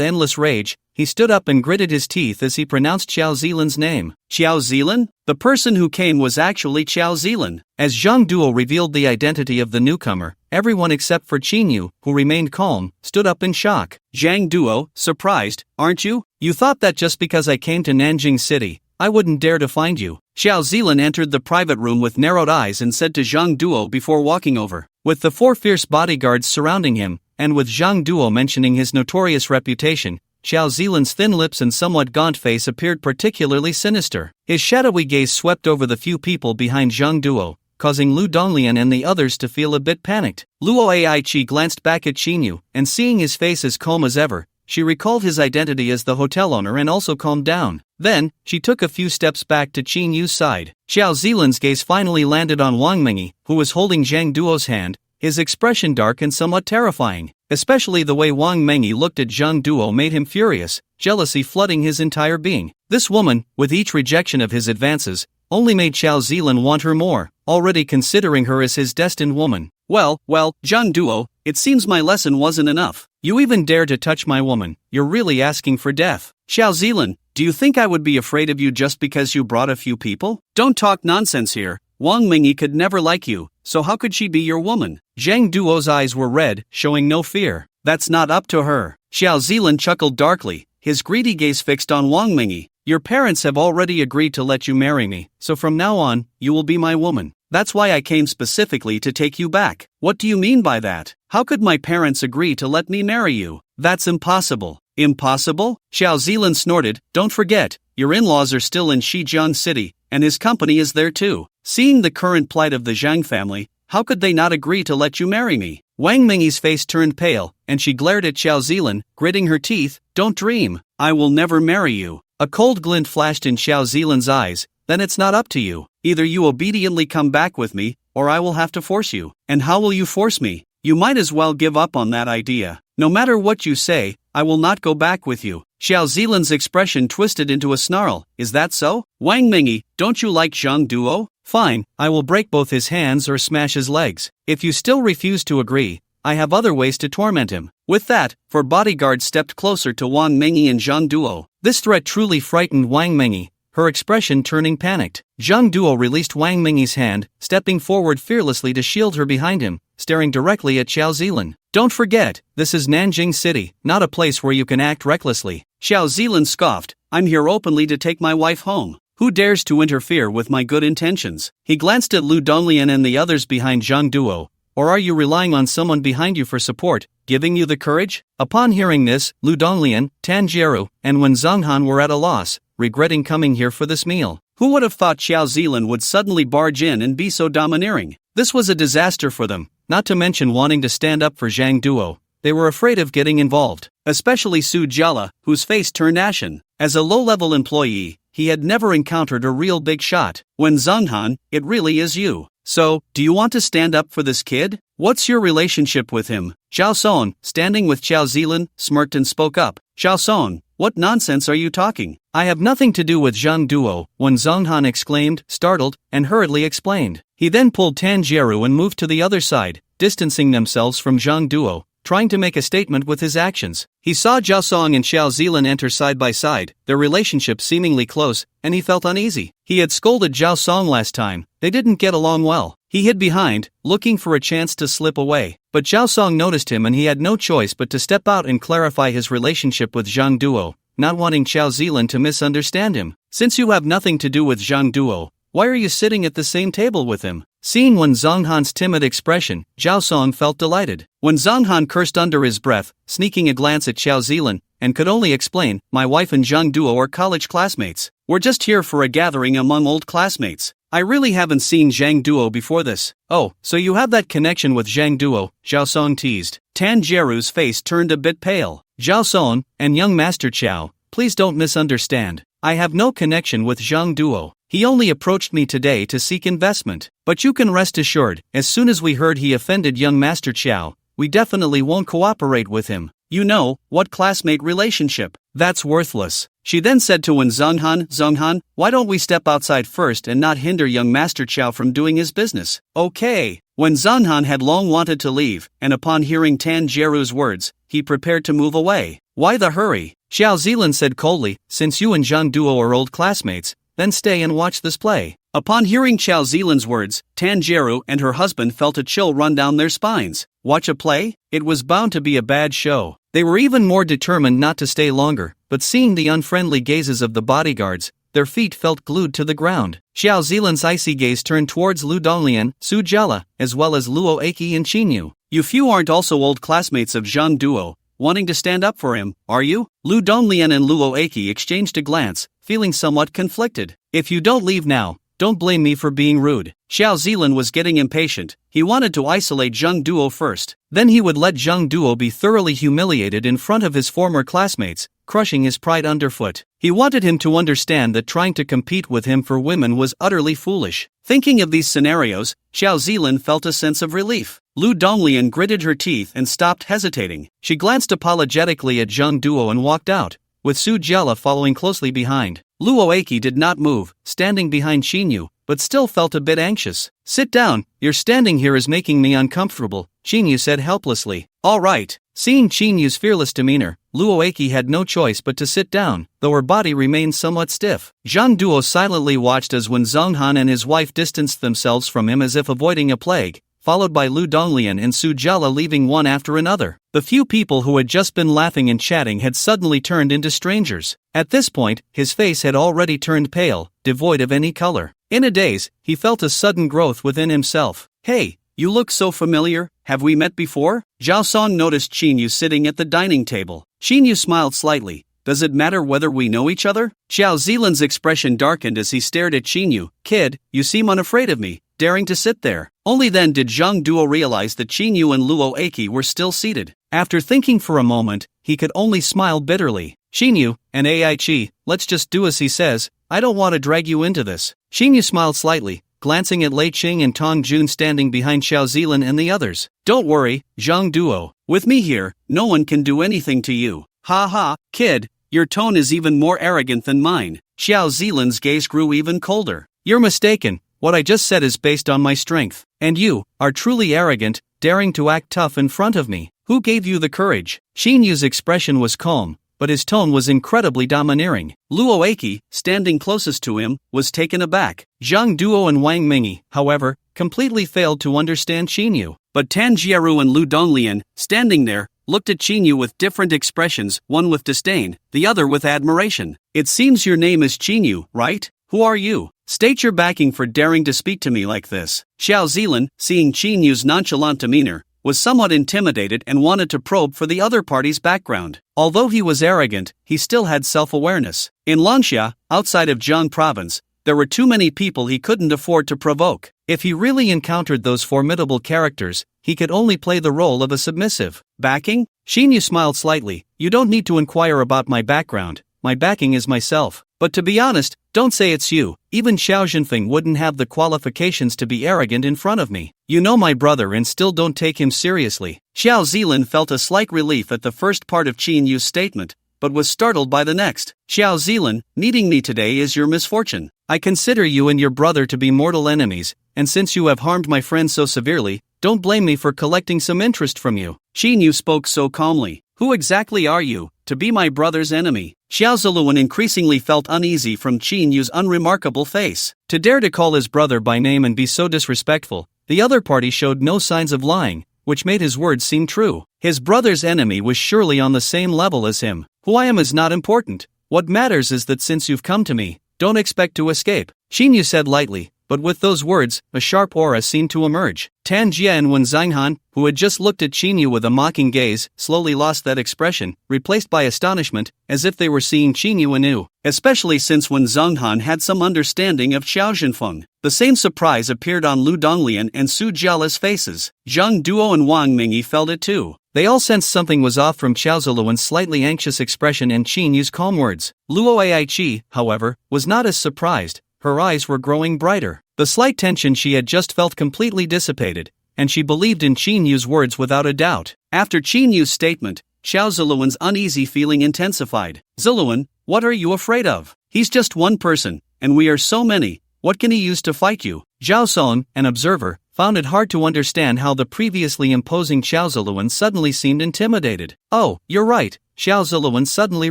endless rage, he stood up and gritted his teeth as he pronounced Xiao Zilan's name. "Xiao Zilan?" The person who came was actually Xiao Zilan. As Zhang Duo revealed the identity of the newcomer, everyone except for Qinyu, who remained calm, stood up in shock. "Zhang Duo, surprised, aren't you? You thought that just because I came to Nanjing City, I wouldn't dare to find you." Xiao Zilan entered the private room with narrowed eyes and said to Zhang Duo before walking over. With the 4 fierce bodyguards surrounding him, and with Zhang Duo mentioning his notorious reputation, Xiao Zilan's thin lips and somewhat gaunt face appeared particularly sinister. His shadowy gaze swept over the few people behind Zhang Duo, causing Lu Donglian and the others to feel a bit panicked. Luo Aichi glanced back at Qinyu, and seeing his face as calm as ever, she recalled his identity as the hotel owner and also calmed down. Then, she took a few steps back to Qinyu's side. Xiao Zilan's gaze finally landed on Wang Mingyi, who was holding Zhang Duo's hand, his expression dark and somewhat terrifying. Especially the way Wang Mingyi looked at Zhang Duo made him furious, jealousy flooding his entire being. This woman, with each rejection of his advances, only made Xiao Zilan want her more, already considering her as his destined woman. Well, Zhang Duo, it seems my lesson wasn't enough. You even dare to touch my woman, you're really asking for death. Xiao Zilan, do you think I would be afraid of you just because you brought a few people? Don't talk nonsense here. Wang Mingyi could never like you, so how could she be your woman? Zhang Duo's eyes were red, showing no fear. That's not up to her. Xiao Zilan chuckled darkly, his greedy gaze fixed on Wang Mingyi. Your parents have already agreed to let you marry me, so from now on, you will be my woman. That's why I came specifically to take you back. What do you mean by that? How could my parents agree to let me marry you? That's impossible. Impossible? Xiao Zilan snorted. Don't forget, your in-laws are still in Shijian City, and his company is there too. Seeing the current plight of the Zhang family, how could they not agree to let you marry me? Wang Mingyi's face turned pale, and she glared at Xiao Zilan, gritting her teeth. Don't dream. I will never marry you. A cold glint flashed in Xiao Zilan's eyes. Then it's not up to you. Either you obediently come back with me, or I will have to force you. And how will you force me? you might as well give up on that idea. No matter what you say, I will not go back with you. Xiao Zilan's expression twisted into a snarl. Is that so? Wang Mingi, don't you like Zhang Duo? Fine, I will break both his hands or smash his legs. If you still refuse to agree, I have other ways to torment him. With that, four bodyguards stepped closer to Wang Mingi and Zhang Duo. This threat truly frightened Wang Mingi, her expression turning panicked. Zhang Duo released Wang Mingi's hand, stepping forward fearlessly to shield her behind him, staring directly at Xiao Zilan. Don't forget, this is Nanjing City, not a place where you can act recklessly. Xiao Zilan scoffed, I'm here openly to take my wife home. Who dares to interfere with my good intentions? He glanced at Lu Donglian and the others behind Zhang Duo. Or are you relying on someone behind you for support, giving you the courage? Upon hearing this, Lu Donglian, Tan Jieru, and Wen Zhonghan were at a loss, regretting coming here for this meal. Who would have thought Xiao Zilan would suddenly barge in and be so domineering? This was a disaster for them, not to mention wanting to stand up for Zhang Duo. They were afraid of getting involved, especially Su Jiala, whose face turned ashen. As a low-level employee, he had never encountered a real big shot. Wen Zhonghan, it really is you. So, do you want to stand up for this kid? What's your relationship with him? Zhao Song, standing with Xiao Zilan, smirked and spoke up. Zhao Song, what nonsense are you talking? I have nothing to do with Zhang Duo, Wen Zhonghan exclaimed, startled, and hurriedly explained. He then pulled Tan Jieru and moved to the other side, distancing themselves from Zhang Duo, trying to make a statement with his actions. He saw Zhao Song and Xiao Zilan enter side by side, their relationship seemingly close, and he felt uneasy. He had scolded Zhao Song last time, they didn't get along well. He hid behind, looking for a chance to slip away. But Zhao Song noticed him and he had no choice but to step out and clarify his relationship with Zhang Duo, not wanting Xiao Zilan to misunderstand him. Since you have nothing to do with Zhang Duo, why are you sitting at the same table with him? Seeing Wen Zhonghan's timid expression, Zhao Song felt delighted. Wen Zhonghan cursed under his breath, sneaking a glance at Xiao Zilan, and could only explain, my wife and Zhang Duo are college classmates. We're just here for a gathering among old classmates. I really haven't seen Zhang Duo before this. Oh, so you have that connection with Zhang Duo, Zhao Song teased. Tan Jieru's face turned a bit pale. Zhao Song, and young Master Qiao, please don't misunderstand. I have no connection with Zhang Duo. He only approached me today to seek investment. But you can rest assured, as soon as we heard he offended young Master Qiao, we definitely won't cooperate with him. You know, what classmate relationship? That's worthless. She then said to Wen Zhonghan, Zhonghan, why don't we step outside first and not hinder young Master Qiao from doing his business? Okay. Wen Zhonghan had long wanted to leave, and upon hearing Tan Jieru's words, he prepared to move away. Why the hurry? Xiao Zilan said coldly, since you and Zhang Duo are old classmates, then stay and watch this play. Upon hearing Xiao Zilan's words, Tan Jieru and her husband felt a chill run down their spines. Watch a play? It was bound to be a bad show. They were even more determined not to stay longer, but seeing the unfriendly gazes of the bodyguards, their feet felt glued to the ground. Xiao Zilan's icy gaze turned towards Lu Donglian, Su Jiala, as well as Luo Eiki and Qinyu. You few aren't also old classmates of Zhang Duo, wanting to stand up for him, are you? Lu Donglian and Luo Eiki exchanged a glance, feeling somewhat conflicted. If you don't leave now, don't blame me for being rude. Xiao Zilan was getting impatient. He wanted to isolate Zhang Duo first. Then he would let Zhang Duo be thoroughly humiliated in front of his former classmates, crushing his pride underfoot. He wanted him to understand that trying to compete with him for women was utterly foolish. Thinking of these scenarios, Xiao Zilan felt a sense of relief. Lu Donglian gritted her teeth and stopped hesitating. She glanced apologetically at Zhang Duo and walked out, with Su Jiala following closely behind. Luo Eiki did not move, standing behind Qinyu, but still felt a bit anxious. Sit down, your standing here is making me uncomfortable, Qinyu said helplessly. All right. Seeing Qinyu's fearless demeanor, Luo Eiki had no choice but to sit down, though her body remained somewhat stiff. Zhang Duo silently watched as Wen Zhonghan and his wife distanced themselves from him as if avoiding a plague, followed by Lu Donglian and Su Jiala leaving one after another. The few people who had just been laughing and chatting had suddenly turned into strangers. At this point, his face had already turned pale, devoid of any color. In a daze, he felt a sudden growth within himself. Hey, you look so familiar, have we met before? Zhao Song noticed Qinyu sitting at the dining table. Qinyu smiled slightly. Does it matter whether we know each other? Xiao Zilan's expression darkened as he stared at Qinyu. Kid, you seem unafraid of me, daring to sit there. Only then did Zhang Duo realize that Qinyu and Luo Eiki were still seated. After thinking for a moment, he could only smile bitterly. Qinyu, and Ai Qi, let's just do as he says, I don't want to drag you into this. Qinyu smiled slightly, glancing at Lei Qing and Tong Jun standing behind Xiao Zilan and the others. Don't worry, Zhang Duo. With me here, no one can do anything to you. Ha ha, kid, your tone is even more arrogant than mine. Xiao Zilan's gaze grew even colder. You're mistaken, what I just said is based on my strength. And you are truly arrogant, daring to act tough in front of me. Who gave you the courage? Xin Yu's expression was calm, but his tone was incredibly domineering. Luo Eiki, standing closest to him, was taken aback. Zhang Duo and Wang Mingi, however, completely failed to understand Xin Yu. But Tan Jieru and Lu Donglian, standing there, looked at Xin Yu with different expressions, one with disdain, the other with admiration. It seems your name is Xin Yu, right? Who are you? State your backing for daring to speak to me like this. Xiao Zilan, seeing Xin Yu's nonchalant demeanor, was somewhat intimidated and wanted to probe for the other party's background. Although he was arrogant, he still had self-awareness. In Langxia, outside of Jiang province, there were too many people he couldn't afford to provoke. If he really encountered those formidable characters, he could only play the role of a submissive. Backing? Xin Yu smiled slightly. You don't need to inquire about my background. My backing is myself. But to be honest, don't say it's you. Even Xiao Zhenfeng wouldn't have the qualifications to be arrogant in front of me. You know my brother and still don't take him seriously. Xiao Zilan felt a slight relief at the first part of Qin Yu's statement, but was startled by the next. Xiao Zilan, meeting me today is your misfortune. I consider you and your brother to be mortal enemies, and since you have harmed my friend so severely, don't blame me for collecting some interest from you. Qin Yu spoke so calmly. Who exactly are you, to be my brother's enemy? Xiao Ziluan increasingly felt uneasy from Qin Yu's unremarkable face. To dare to call his brother by name and be so disrespectful, the other party showed no signs of lying, which made his words seem true. His brother's enemy was surely on the same level as him. Who I am is not important. What matters is that since you've come to me, don't expect to escape. Qin Yu said lightly, but with those words, a sharp aura seemed to emerge. Tan Jie and Wen Xinghan, who had just looked at Qin Yu with a mocking gaze, slowly lost that expression, replaced by astonishment, as if they were seeing Qin Yu anew. Especially since Wen Xinghan had some understanding of Xiao Zhenfeng. The same surprise appeared on Lu Donglian and Su Jiala's faces. Zhang Duo and Wang Mingi felt it too. They all sensed something was off from Xiao Ziluan's slightly anxious expression and Qin Yu's calm words. Luo Aichi, however, was not as surprised. Her eyes were growing brighter. The slight tension she had just felt completely dissipated, and she believed in Qin Yu's words without a doubt. After Qin Yu's statement, Xiao Ziluan's uneasy feeling intensified. Ziluan, what are you afraid of? He's just one person, and we are so many. What can he use to fight you? Zhao Song, an observer, found it hard to understand how the previously imposing Xiao Ziluan suddenly seemed intimidated. Oh, you're right, Xiao Ziluan suddenly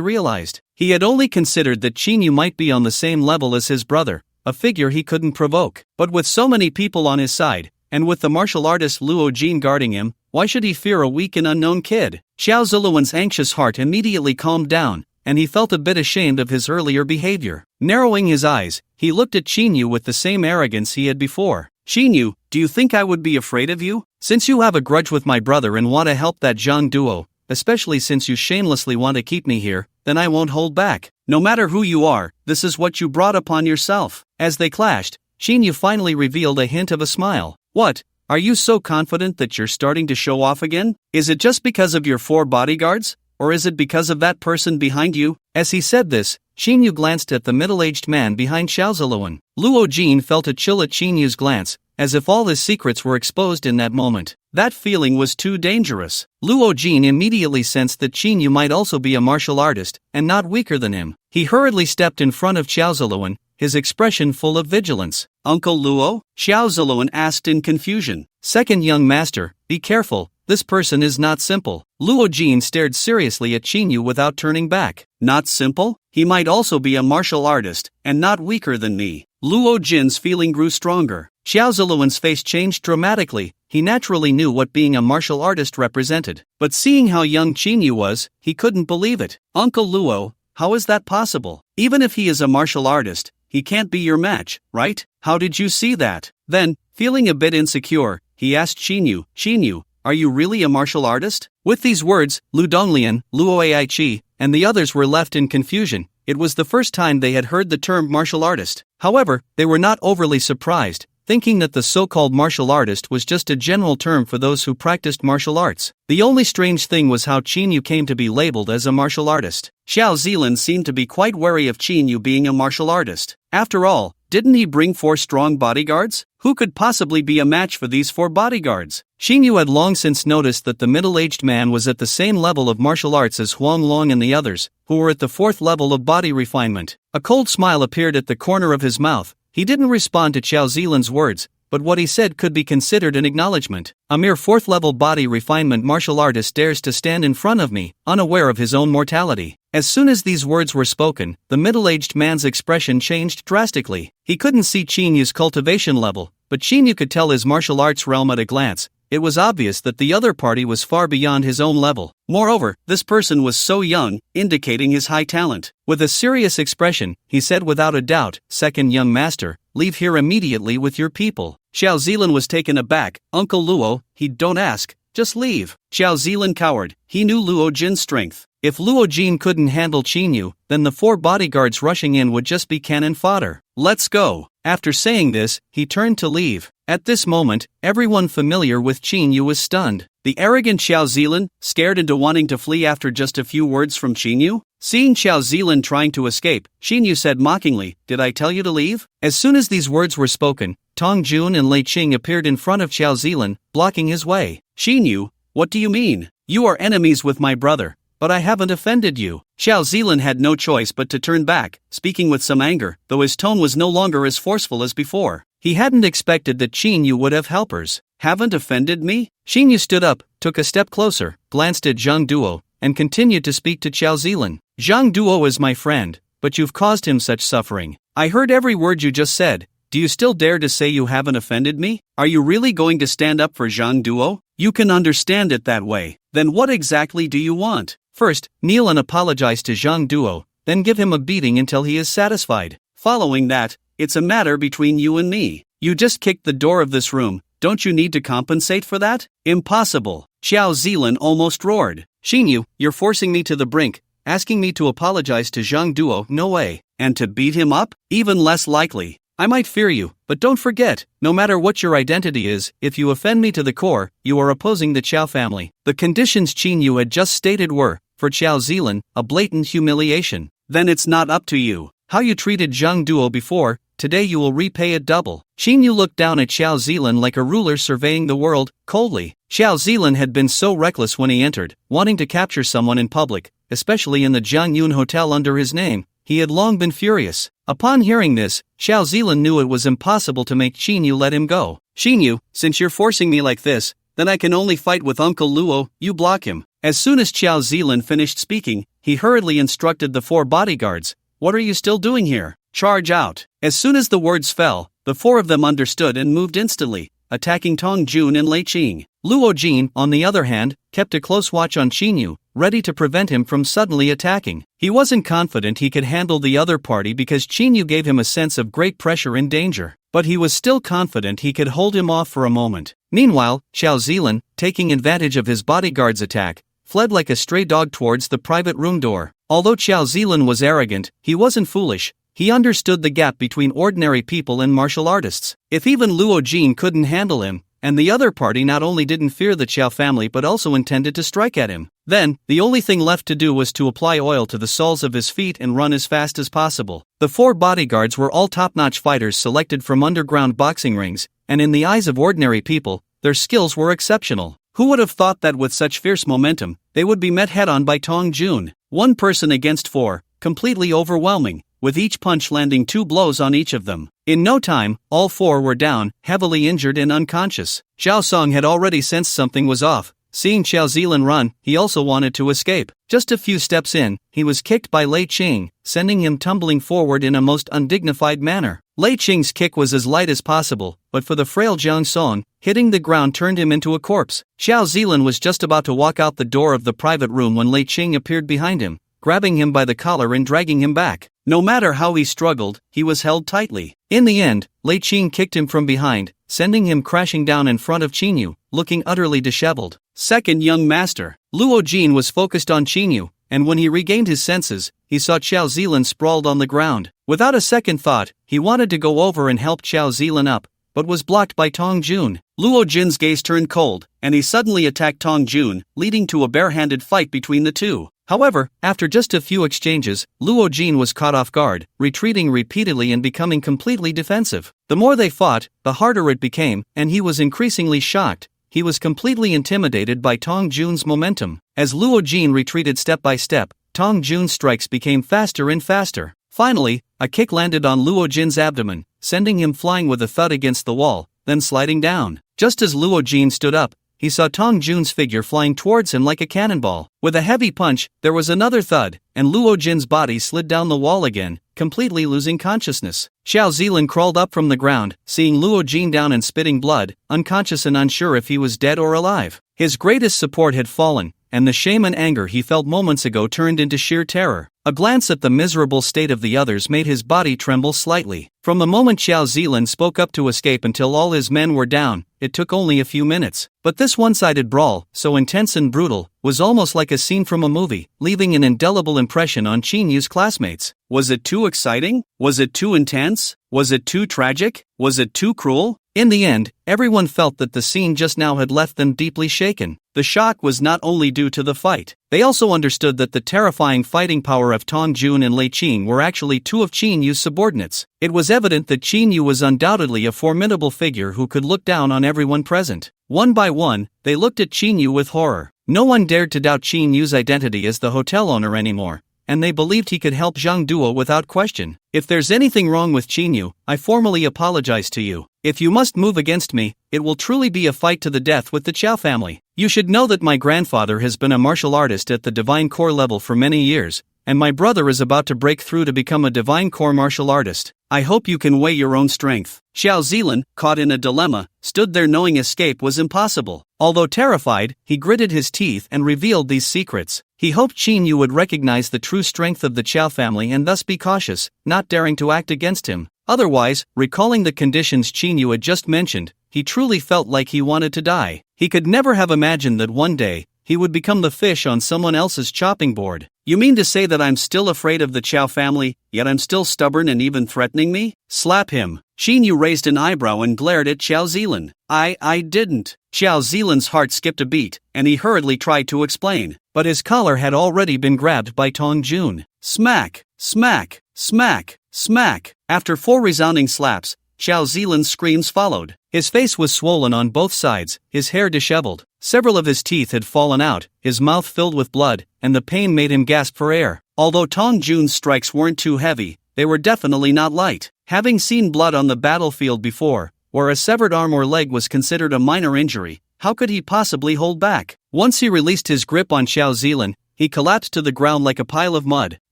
realized. He had only considered that Qin Yu might be on the same level as his brother, a figure he couldn't provoke. But with so many people on his side, and with the martial artist Luo Jin guarding him, why should he fear a weak and unknown kid? Xiao Ziluan's anxious heart immediately calmed down, and he felt a bit ashamed of his earlier behavior. Narrowing his eyes, he looked at Qin Yu with the same arrogance he had before. Qin Yu, do you think I would be afraid of you? Since you have a grudge with my brother and want to help that Zhang Duo, especially since you shamelessly want to keep me here, then I won't hold back. No matter who you are, this is what you brought upon yourself. As they clashed, Qin Yu finally revealed a hint of a smile. What? Are you so confident that you're starting to show off again? Is it just because of your 4 bodyguards? Or is it because of that person behind you? As he said this, Qin Yu glanced at the middle-aged man behind Xiao Ziluan. Luo Jin felt a chill at Qin Yu's glance, as if all his secrets were exposed in that moment. That feeling was too dangerous. Luo Jin immediately sensed that Qin Yu might also be a martial artist, and not weaker than him. He hurriedly stepped in front of Xiao Ziluan, his expression full of vigilance. Uncle Luo? Xiao Ziluan asked in confusion. Second young master, be careful, this person is not simple. Luo Jin stared seriously at Qin Yu without turning back. Not simple? He might also be a martial artist, and not weaker than me. Luo Jin's feeling grew stronger. Xiao Ziluan's face changed dramatically. He naturally knew what being a martial artist represented. But seeing how young Qin Yu was, he couldn't believe it. Uncle Luo, how is that possible? Even if he is a martial artist, he can't be your match, right? How did you see that? Then, feeling a bit insecure, he asked Qin Yu, are you really a martial artist? With these words, Lu Donglian, Luo Aichi, and the others were left in confusion. It was the first time they had heard the term martial artist. However, they were not overly surprised, thinking that the so-called martial artist was just a general term for those who practiced martial arts. The only strange thing was how Qin Yu came to be labeled as a martial artist. Xiao Zilan seemed to be quite wary of Qin Yu being a martial artist. After all, Didn't he bring 4 strong bodyguards? Who could possibly be a match for these 4 bodyguards? Xinyu had long since noticed that the middle-aged man was at the same level of martial arts as Huang Long and the others, who were at the 4th level of body refinement. A cold smile appeared at the corner of his mouth. He didn't respond to Xiao Zilan's words, but what he said could be considered an acknowledgement. A mere 4th level body refinement martial artist dares to stand in front of me, unaware of his own mortality. As soon as these words were spoken, the middle-aged man's expression changed drastically. He couldn't see Qinyu's cultivation level, but Qinyu could tell his martial arts realm at a glance. It was obvious that the other party was far beyond his own level. Moreover, this person was so young, indicating his high talent. With a serious expression, he said without a doubt, "Second young master, leave here immediately with your people." Xiao Zilan was taken aback. "Uncle Luo, don't ask, just leave." Xiao Zilan cowered. He knew Luo Jin's strength. If Luo Jin couldn't handle Qinyu, then the 4 bodyguards rushing in would just be cannon fodder. "Let's go." After saying this, he turned to leave. At this moment, everyone familiar with Qinyu was stunned. The arrogant Xiao Zilan, scared into wanting to flee after just a few words from Qinyu? Seeing Xiao Zilan trying to escape, Qinyu said mockingly, "Did I tell you to leave?" As soon as these words were spoken, Tong Jun and Lei Qing appeared in front of Xiao Zilan, blocking his way. "Qinyu, what do you mean? You are enemies with my brother. But I haven't offended you." Xiao Zilan had no choice but to turn back, speaking with some anger, though his tone was no longer as forceful as before. He hadn't expected that Qinyu would have helpers. "Haven't offended me?" Qinyu stood up, took a step closer, glanced at Zhang Duo, and continued to speak to Xiao Zilan. "Zhang Duo is my friend, but you've caused him such suffering. I heard every word you just said. Do you still dare to say you haven't offended me? Are you really going to stand up for Zhang Duo? You can understand it that way. Then what exactly do you want? First, kneel and apologize to Zhang Duo, then give him a beating until he is satisfied. Following that, it's a matter between you and me. You just kicked the door of this room, don't you need to compensate for that? Impossible." Xiao Zilan almost roared. "Xinyu, you're forcing me to the brink, asking me to apologize to Zhang Duo, no way. And to beat him up? Even less likely. I might fear you, but don't forget, no matter what your identity is, if you offend me to the core, you are opposing the Qiao family." The conditions Qinyu had just stated were, for Xiao Zilan, a blatant humiliation. "Then it's not up to you. How you treated Zhang Duo before, today you will repay it double." Qinyu looked down at Xiao Zilan like a ruler surveying the world, coldly. Xiao Zilan had been so reckless when he entered, wanting to capture someone in public, especially in the Jiangyun Hotel under his name. He had long been furious. Upon hearing this, Xiao Zilan knew it was impossible to make Qinyu let him go. "Qinyu, since you're forcing me like this, then I can only fight with Uncle Luo, you block him." As soon as Xiao Zilan finished speaking, he hurriedly instructed the 4 bodyguards, "What are you still doing here? Charge out." As soon as the words fell, the 4 of them understood and moved instantly, attacking Tong Jun and Lei Qing. Luo Jin, on the other hand, kept a close watch on Qinyu, ready to prevent him from suddenly attacking. He wasn't confident he could handle the other party because Qinyu gave him a sense of great pressure and danger, but he was still confident he could hold him off for a moment. Meanwhile, Xiao Zilan, taking advantage of his bodyguard's attack, fled like a stray dog towards the private room door. Although Xiao Zilan was arrogant, he wasn't foolish. He understood the gap between ordinary people and martial artists. If even Luo Jin couldn't handle him, and the other party not only didn't fear the Qiao family but also intended to strike at him, then, the only thing left to do was to apply oil to the soles of his feet and run as fast as possible. The 4 bodyguards were all top-notch fighters selected from underground boxing rings, and in the eyes of ordinary people, their skills were exceptional. Who would have thought that with such fierce momentum, they would be met head-on by Tong Jun? 1 person against 4, completely overwhelming, with each punch landing 2 blows on each of them. In no time, all 4 were down, heavily injured and unconscious. Zhao Song had already sensed something was off. Seeing Xiao Zilan run, he also wanted to escape. Just a few steps in, he was kicked by Lei Qing, sending him tumbling forward in a most undignified manner. Lei Qing's kick was as light as possible, but for the frail Zhang Song, hitting the ground turned him into a corpse. Xiao Zilan was just about to walk out the door of the private room when Lei Qing appeared behind him, grabbing him by the collar and dragging him back. No matter how he struggled, he was held tightly. In the end, Lei Qing kicked him from behind, sending him crashing down in front of Qinyu, looking utterly disheveled. "Second young master." Luo Jin was focused on Qinyu, and when he regained his senses, he saw Xiao Zilan sprawled on the ground. Without a second thought, he wanted to go over and help Xiao Zilan up, but was blocked by Tong Jun. Luo Jin's gaze turned cold, and he suddenly attacked Tong Jun, leading to a bare-handed fight between the two. However, after just a few exchanges, Luo Jin was caught off guard, retreating repeatedly and becoming completely defensive. The more they fought, the harder it became, and he was increasingly shocked. He was completely intimidated by Tong Jun's momentum. As Luo Jin retreated step by step, Tong Jun's strikes became faster and faster. Finally, a kick landed on Luo Jin's abdomen, sending him flying with a thud against the wall, then sliding down. Just as Luo Jin stood up, he saw Tong Jun's figure flying towards him like a cannonball. With a heavy punch, there was another thud, and Luo Jin's body slid down the wall again, completely losing consciousness. Xiao Zilin crawled up from the ground, seeing Luo Jin down and spitting blood, unconscious and unsure if he was dead or alive. His greatest support had fallen, and the shame and anger he felt moments ago turned into sheer terror. A glance at the miserable state of the others made his body tremble slightly. From the moment Xiao Zilin spoke up to escape until all his men were down, it took only a few minutes. But this one-sided brawl, so intense and brutal, was almost like a scene from a movie, leaving an indelible impression on Qin Yu's classmates. Was it too exciting? Was it too intense? Was it too tragic? Was it too cruel? In the end, everyone felt that the scene just now had left them deeply shaken. The shock was not only due to the fight. They also understood that the terrifying fighting power of Tong Jun and Lei Qin were actually two of Qin Yu's subordinates. It was evident that Qin Yu was undoubtedly a formidable figure who could look down on everyone present. One by one, they looked at Qin Yu with horror. No one dared to doubt Qin Yu's identity as the hotel owner anymore, and they believed he could help Zhang Duo without question. If there's anything wrong with Qin Yu, I formally apologize to you. If you must move against me, it will truly be a fight to the death with the Chow family. You should know that my grandfather has been a martial artist at the Divine Core level for many years, and my brother is about to break through to become a Divine Core martial artist. I hope you can weigh your own strength. Xiao Zilin, caught in a dilemma, stood there knowing escape was impossible. Although terrified, he gritted his teeth and revealed these secrets. He hoped Qin Yu would recognize the true strength of the Chow family and thus be cautious, not daring to act against him. Otherwise, recalling the conditions Qin Yu had just mentioned, he truly felt like he wanted to die. He could never have imagined that one day, he would become the fish on someone else's chopping board. You mean to say that I'm still afraid of the Chow family, yet I'm still stubborn and even threatening me? Slap him. Qin Yu raised an eyebrow and glared at Xiao Zilin. I didn't. Xiao Zilin's heart skipped a beat, and he hurriedly tried to explain, but his collar had already been grabbed by Tong Jun. Smack, smack, smack, smack. After 4 resounding slaps, Xiao Zilin's screams followed. His face was swollen on both sides, his hair disheveled. Several of his teeth had fallen out, his mouth filled with blood, and the pain made him gasp for air. Although Tong Jun's strikes weren't too heavy, they were definitely not light. Having seen blood on the battlefield before, where a severed arm or leg was considered a minor injury, how could he possibly hold back? Once he released his grip on Xiao Zilin, he collapsed to the ground like a pile of mud.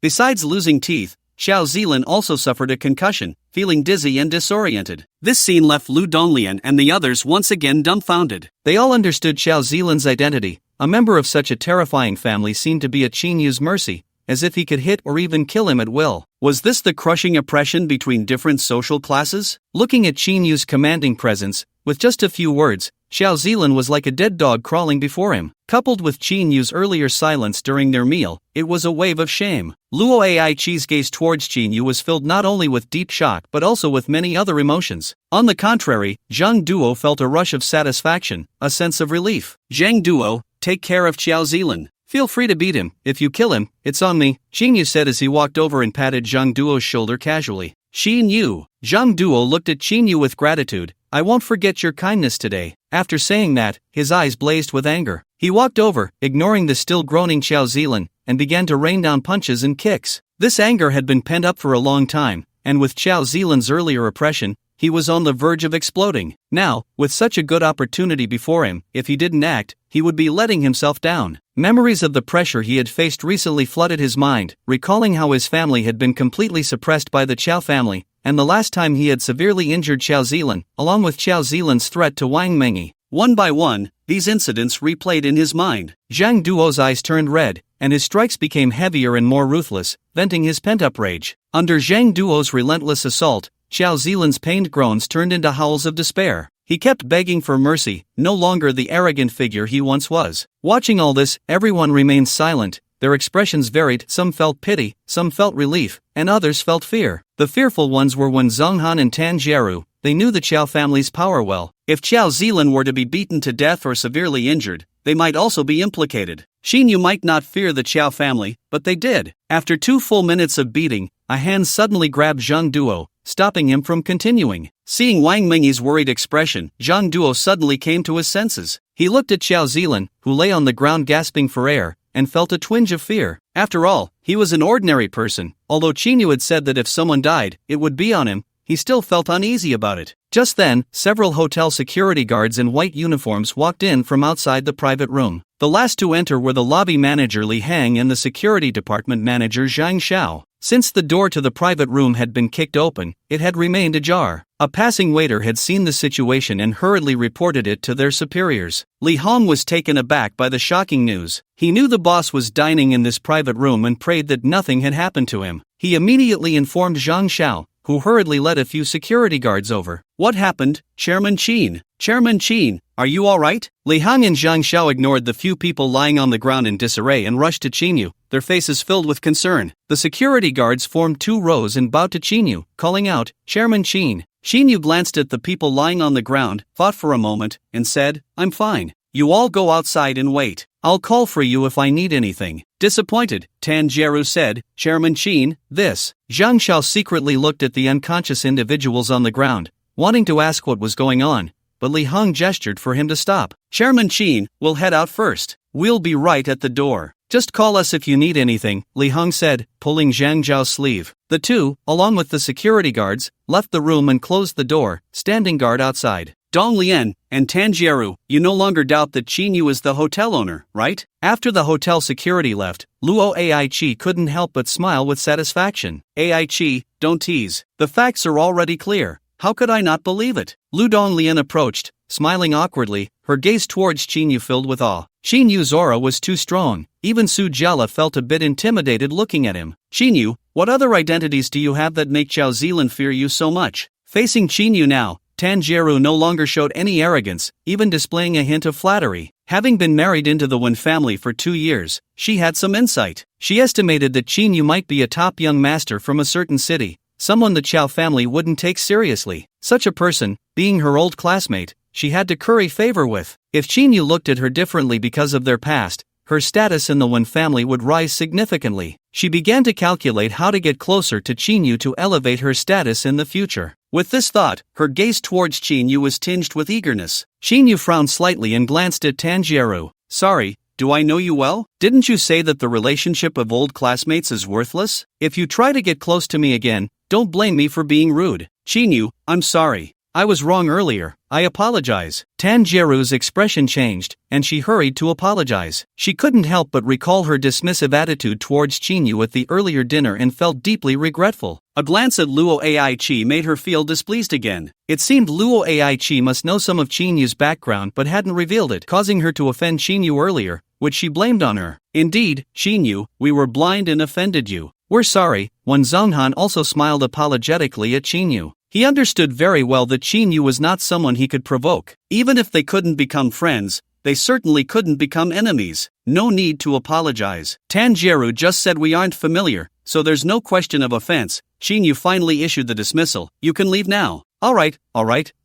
Besides losing teeth, Xiao Zilin also suffered a concussion, feeling dizzy and disoriented. This scene left Lu Donglian and the others once again dumbfounded. They all understood Xiao Zilin's identity. A member of such a terrifying family seemed to be at Qin Yu's mercy, as if he could hit or even kill him at will. Was this the crushing oppression between different social classes? Looking at Qin Yu's commanding presence, with just a few words, Xiao Zilin was like a dead dog crawling before him. Coupled with Qin Yu's earlier silence during their meal, it was a wave of shame. Luo Aichi's gaze towards Qin Yu was filled not only with deep shock but also with many other emotions. On the contrary, Zhang Duo felt a rush of satisfaction, a sense of relief. Zhang Duo, take care of Xiao Zilin. Feel free to beat him. If you kill him, it's on me, Qin Yu said as he walked over and patted Zhang Duo's shoulder casually. Qin Yu. Zhang Duo looked at Qin Yu with gratitude. I won't forget your kindness today. After saying that, his eyes blazed with anger. He walked over, ignoring the still groaning Xiao Zilin, and began to rain down punches and kicks. This anger had been pent up for a long time, and with Xiao Zilin's earlier oppression, he was on the verge of exploding. Now, with such a good opportunity before him, if he didn't act, he would be letting himself down. Memories of the pressure he had faced recently flooded his mind, recalling how his family had been completely suppressed by the Chow family, and the last time he had severely injured Xiao Zilin, along with Xiao Zilin's threat to Wang Mengyi. One by one, these incidents replayed in his mind. Zhang Duo's eyes turned red, and his strikes became heavier and more ruthless, venting his pent-up rage. Under Zhang Duo's relentless assault, Xiao Zilin's pained groans turned into howls of despair. He kept begging for mercy, no longer the arrogant figure he once was. Watching all this, everyone remained silent. Their expressions varied, some felt pity, some felt relief, and others felt fear. The fearful ones were Wen Zhonghan and Tan Jieru. They knew the Chow family's power well. If Xiao Zilin were to be beaten to death or severely injured, they might also be implicated. Xinyu might not fear the Qiao family, but they did. After 2 full minutes of beating, a hand suddenly grabbed Zhang Duo, stopping him from continuing. Seeing Wang Mingyi's worried expression, Zhang Duo suddenly came to his senses. He looked at Xiao Zilan, who lay on the ground gasping for air, and felt a twinge of fear. After all, he was an ordinary person. Although Xinyu had said that if someone died, it would be on him, he still felt uneasy about it. Just then, several hotel security guards in white uniforms walked in from outside the private room. The last to enter were the lobby manager Li Hang and the security department manager Zhang Xiao. Since the door to the private room had been kicked open, it had remained ajar. A passing waiter had seen the situation and hurriedly reported it to their superiors. Li Hong was taken aback by the shocking news. He knew the boss was dining in this private room and prayed that nothing had happened to him. He immediately informed Zhang Xiao, who hurriedly led a few security guards over. What happened, Chairman Qin? Chairman Qin, are you alright? Li Hang and Zhang Xiao ignored the few people lying on the ground in disarray and rushed to Qinyu, their faces filled with concern. The security guards formed 2 rows and bowed to Qinyu, calling out, Chairman Qin. Qinyu glanced at the people lying on the ground, thought for a moment, and said, I'm fine. You all go outside and wait. I'll call for you if I need anything. Disappointed, Tan Jieru said, Chairman Qin, this. Zhang Xiao secretly looked at the unconscious individuals on the ground, wanting to ask what was going on, but Li Hong gestured for him to stop. Chairman Qin, we'll head out first. We'll be right at the door. Just call us if you need anything, Li Hong said, pulling Zhang Zhao's sleeve. The two, along with the security guards, left the room and closed the door, standing guard outside. Dong Lian and Tan Jieru, you no longer doubt that Qinyu is the hotel owner, right? After the hotel security left, Luo Aichi couldn't help but smile with satisfaction. Aichi, don't tease. The facts are already clear. How could I not believe it? Lu Donglian approached, smiling awkwardly, her gaze towards Qinyu filled with awe. Qinyu's aura was too strong. Even Su Jiala felt a bit intimidated looking at him. Qinyu, what other identities do you have that make Xiao Zilan fear you so much? Facing Qinyu now, Tanjiro no longer showed any arrogance, even displaying a hint of flattery. Having been married into the Wen family for 2 years, she had some insight. She estimated that Qinyu might be a top young master from a certain city, someone the Qiao family wouldn't take seriously. Such a person, being her old classmate, she had to curry favor with. If Qinyu looked at her differently because of their past, her status in the Wen family would rise significantly. She began to calculate how to get closer to Qinyu to elevate her status in the future. With this thought, her gaze towards Qinyu was tinged with eagerness. Qinyu frowned slightly and glanced at Tanjiro. Sorry, do I know you well? Didn't you say that the relationship of old classmates is worthless? If you try to get close to me again, don't blame me for being rude. Qinyu, I'm sorry. I was wrong earlier. I apologize. Tanjiro's expression changed, and she hurried to apologize. She couldn't help but recall her dismissive attitude towards Qinyu at the earlier dinner and felt deeply regretful. A glance at Luo Aichi made her feel displeased again. It seemed Luo Aichi must know some of Qinyu's background but hadn't revealed it, causing her to offend Qinyu earlier, which she blamed on her. Indeed, Qinyu, we were blind and offended you. We're sorry. Wen Zonghan also smiled apologetically at Qinyu. He understood very well that Qinyu was not someone he could provoke. Even if they couldn't become friends, they certainly couldn't become enemies. No need to apologize. Tanjiro just said we aren't familiar, so there's no question of offense. Qinyu finally issued the dismissal. You can leave now. Alright,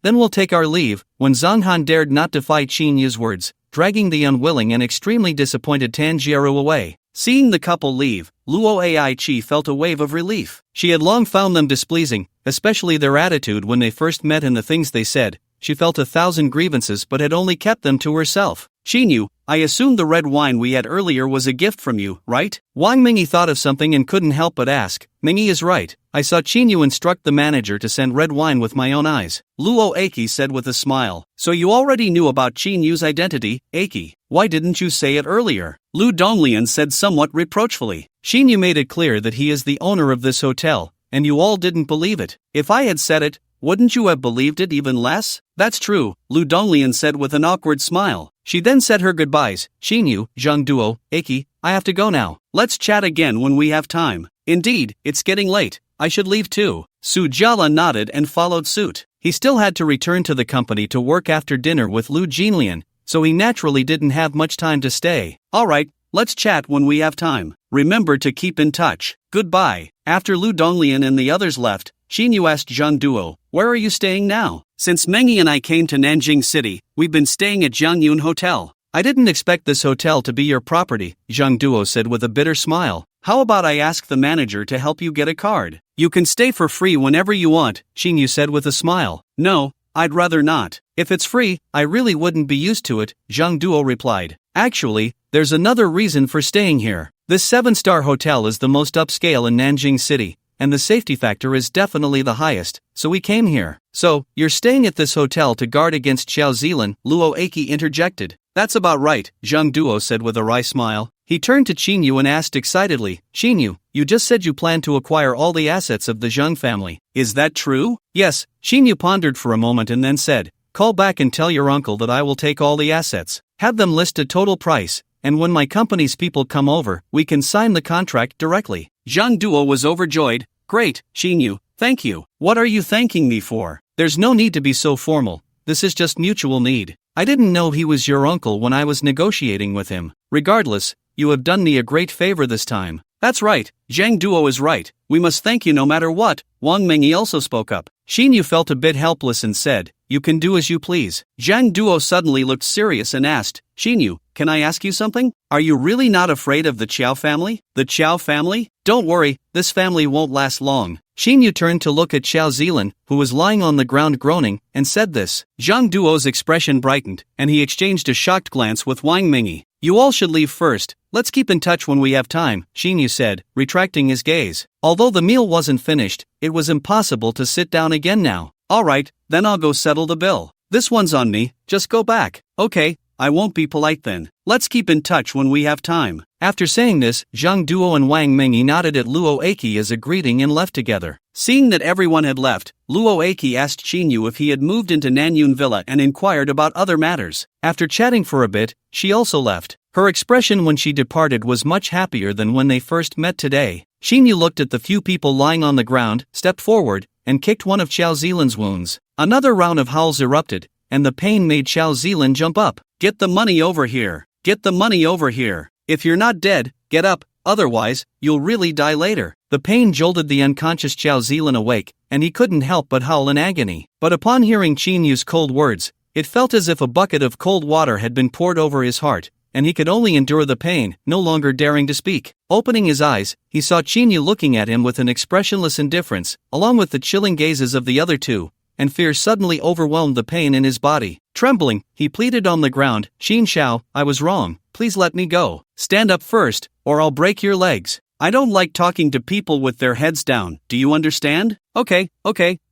then we'll take our leave. When Zonghan dared not defy Qinyu's words, dragging the unwilling and extremely disappointed Tanjiro away. Seeing the couple leave, Luo Aichi felt a wave of relief. She had long found them displeasing, especially their attitude when they first met and the things they said. She felt 1,000 grievances but had only kept them to herself. Qinyu, I assume the red wine we had earlier was a gift from you, right? Wang Mingyi thought of something and couldn't help but ask. Mingyi is right. I saw Qinyu instruct the manager to send red wine with my own eyes. Luo Aki said with a smile. So you already knew about Qinyu's identity, Aki. Why didn't you say it earlier? Lu Donglian said somewhat reproachfully. Qinyu made it clear that he is the owner of this hotel, and you all didn't believe it. If I had said it, wouldn't you have believed it even less? That's true, Lu Donglian said with an awkward smile. She then said her goodbyes. Qinyu, Zhang Duo, Aki, I have to go now. Let's chat again when we have time. Indeed, it's getting late. I should leave too. Su Jiala nodded and followed suit. He still had to return to the company to work after dinner with Lu Jinlian, so he naturally didn't have much time to stay. Alright, let's chat when we have time. Remember to keep in touch. Goodbye. After Lu Donglian and the others left, Qinyu asked Zhang Duo, where are you staying now? Since Mengyi and I came to Nanjing City, we've been staying at Jiangyun Hotel. I didn't expect this hotel to be your property, Zhang Duo said with a bitter smile. How about I ask the manager to help you get a card? You can stay for free whenever you want, Xinyu said with a smile. No, I'd rather not. If it's free, I really wouldn't be used to it, Zhang Duo replied. Actually, there's another reason for staying here. This 7-star hotel is the most upscale in Nanjing City, and the safety factor is definitely the highest, so we came here. So, you're staying at this hotel to guard against Xiao Zilan, Luo Aki interjected. That's about right, Zhang Duo said with a wry smile. He turned to Xinyu and asked excitedly, Xinyu, you just said you plan to acquire all the assets of the Zhang family. Is that true? Yes, Xinyu pondered for a moment and then said, call back and tell your uncle that I will take all the assets. Have them list a total price, and when my company's people come over, we can sign the contract directly. Zhang Duo was overjoyed. Great, Xinyu, thank you. What are you thanking me for? There's no need to be so formal. This is just mutual need. I didn't know he was your uncle when I was negotiating with him. Regardless, you have done me a great favor this time. That's right, Zhang Duo is right. We must thank you no matter what. Wang Mengyi also spoke up. Xinyu felt a bit helpless and said, you can do as you please. Zhang Duo suddenly looked serious and asked, Xinyu, can I ask you something? Are you really not afraid of the Qiao family? The Qiao family? Don't worry, this family won't last long. Xinyu turned to look at Xiao Zilan, who was lying on the ground groaning, and said this. Zhang Duo's expression brightened, and he exchanged a shocked glance with Wang Mengyi. You all should leave first. Let's keep in touch when we have time, Xinyu said, retracting his gaze. Although the meal wasn't finished, it was impossible to sit down again now. Alright, then I'll go settle the bill. This one's on me, just go back. Okay, I won't be polite then. Let's keep in touch when we have time. After saying this, Zhang Duo and Wang Mengyi nodded at Luo Aki as a greeting and left together. Seeing that everyone had left, Luo Aki asked Xinyu if he had moved into Nanyun Villa and inquired about other matters. After chatting for a bit, she also left. Her expression when she departed was much happier than when they first met today. Xinyu looked at the few people lying on the ground, stepped forward, and kicked one of Xiao Zilan's wounds. Another round of howls erupted, and the pain made Xiao Zilan jump up. Get the money over here! Get the money over here! If you're not dead, get up, otherwise, you'll really die later. The pain jolted the unconscious Xiao Zilan awake, and he couldn't help but howl in agony. But upon hearing Xinyu's cold words, it felt as if a bucket of cold water had been poured over his heart, and he could only endure the pain, no longer daring to speak. Opening his eyes, he saw Xinyu looking at him with an expressionless indifference, along with the chilling gazes of the other two, and fear suddenly overwhelmed the pain in his body. Trembling, he pleaded on the ground, Xin Xiao, I was wrong, please let me go. Stand up first, or I'll break your legs. I don't like talking to people with their heads down, do you understand? Okay,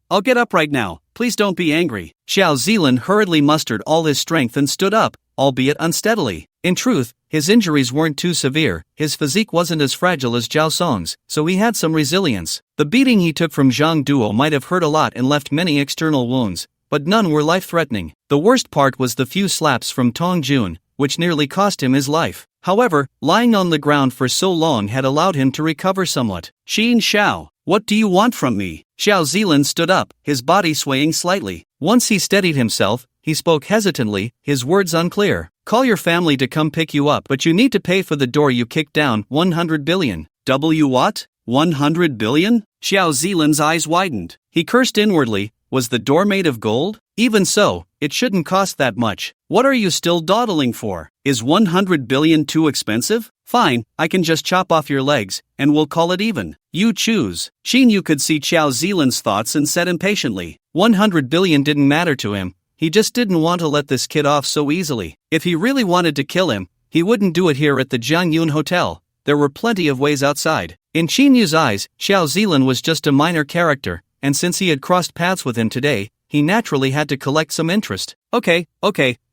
I'll get up right now, please don't be angry. Xiao Zilan hurriedly mustered all his strength and stood up, albeit unsteadily. In truth, his injuries weren't too severe, his physique wasn't as fragile as Zhao Song's, so he had some resilience. The beating he took from Zhang Duo might have hurt a lot and left many external wounds, but none were life-threatening. The worst part was the few slaps from Tong Jun, which nearly cost him his life. However, lying on the ground for so long had allowed him to recover somewhat. Xin Xiao, what do you want from me? Xiao Zilan stood up, his body swaying slightly. Once he steadied himself, he spoke hesitantly, his words unclear. Call your family to come pick you up, but you need to pay for the door you kicked down, 100 billion. What? 100 billion? Xiao Zilan's eyes widened. He cursed inwardly. Was the door made of gold? Even so, it shouldn't cost that much. What are you still dawdling for? Is 100 billion too expensive? Fine, I can just chop off your legs, and we'll call it even. You choose. Xinyu could see Xiao Zilan's thoughts and said impatiently. 100 billion didn't matter to him. He just didn't want to let this kid off so easily. If he really wanted to kill him, he wouldn't do it here at the Jiangyun Hotel. There were plenty of ways outside. In Xinyu's eyes, Xiao Zilan was just a minor character, and since he had crossed paths with him today, he naturally had to collect some interest. Okay,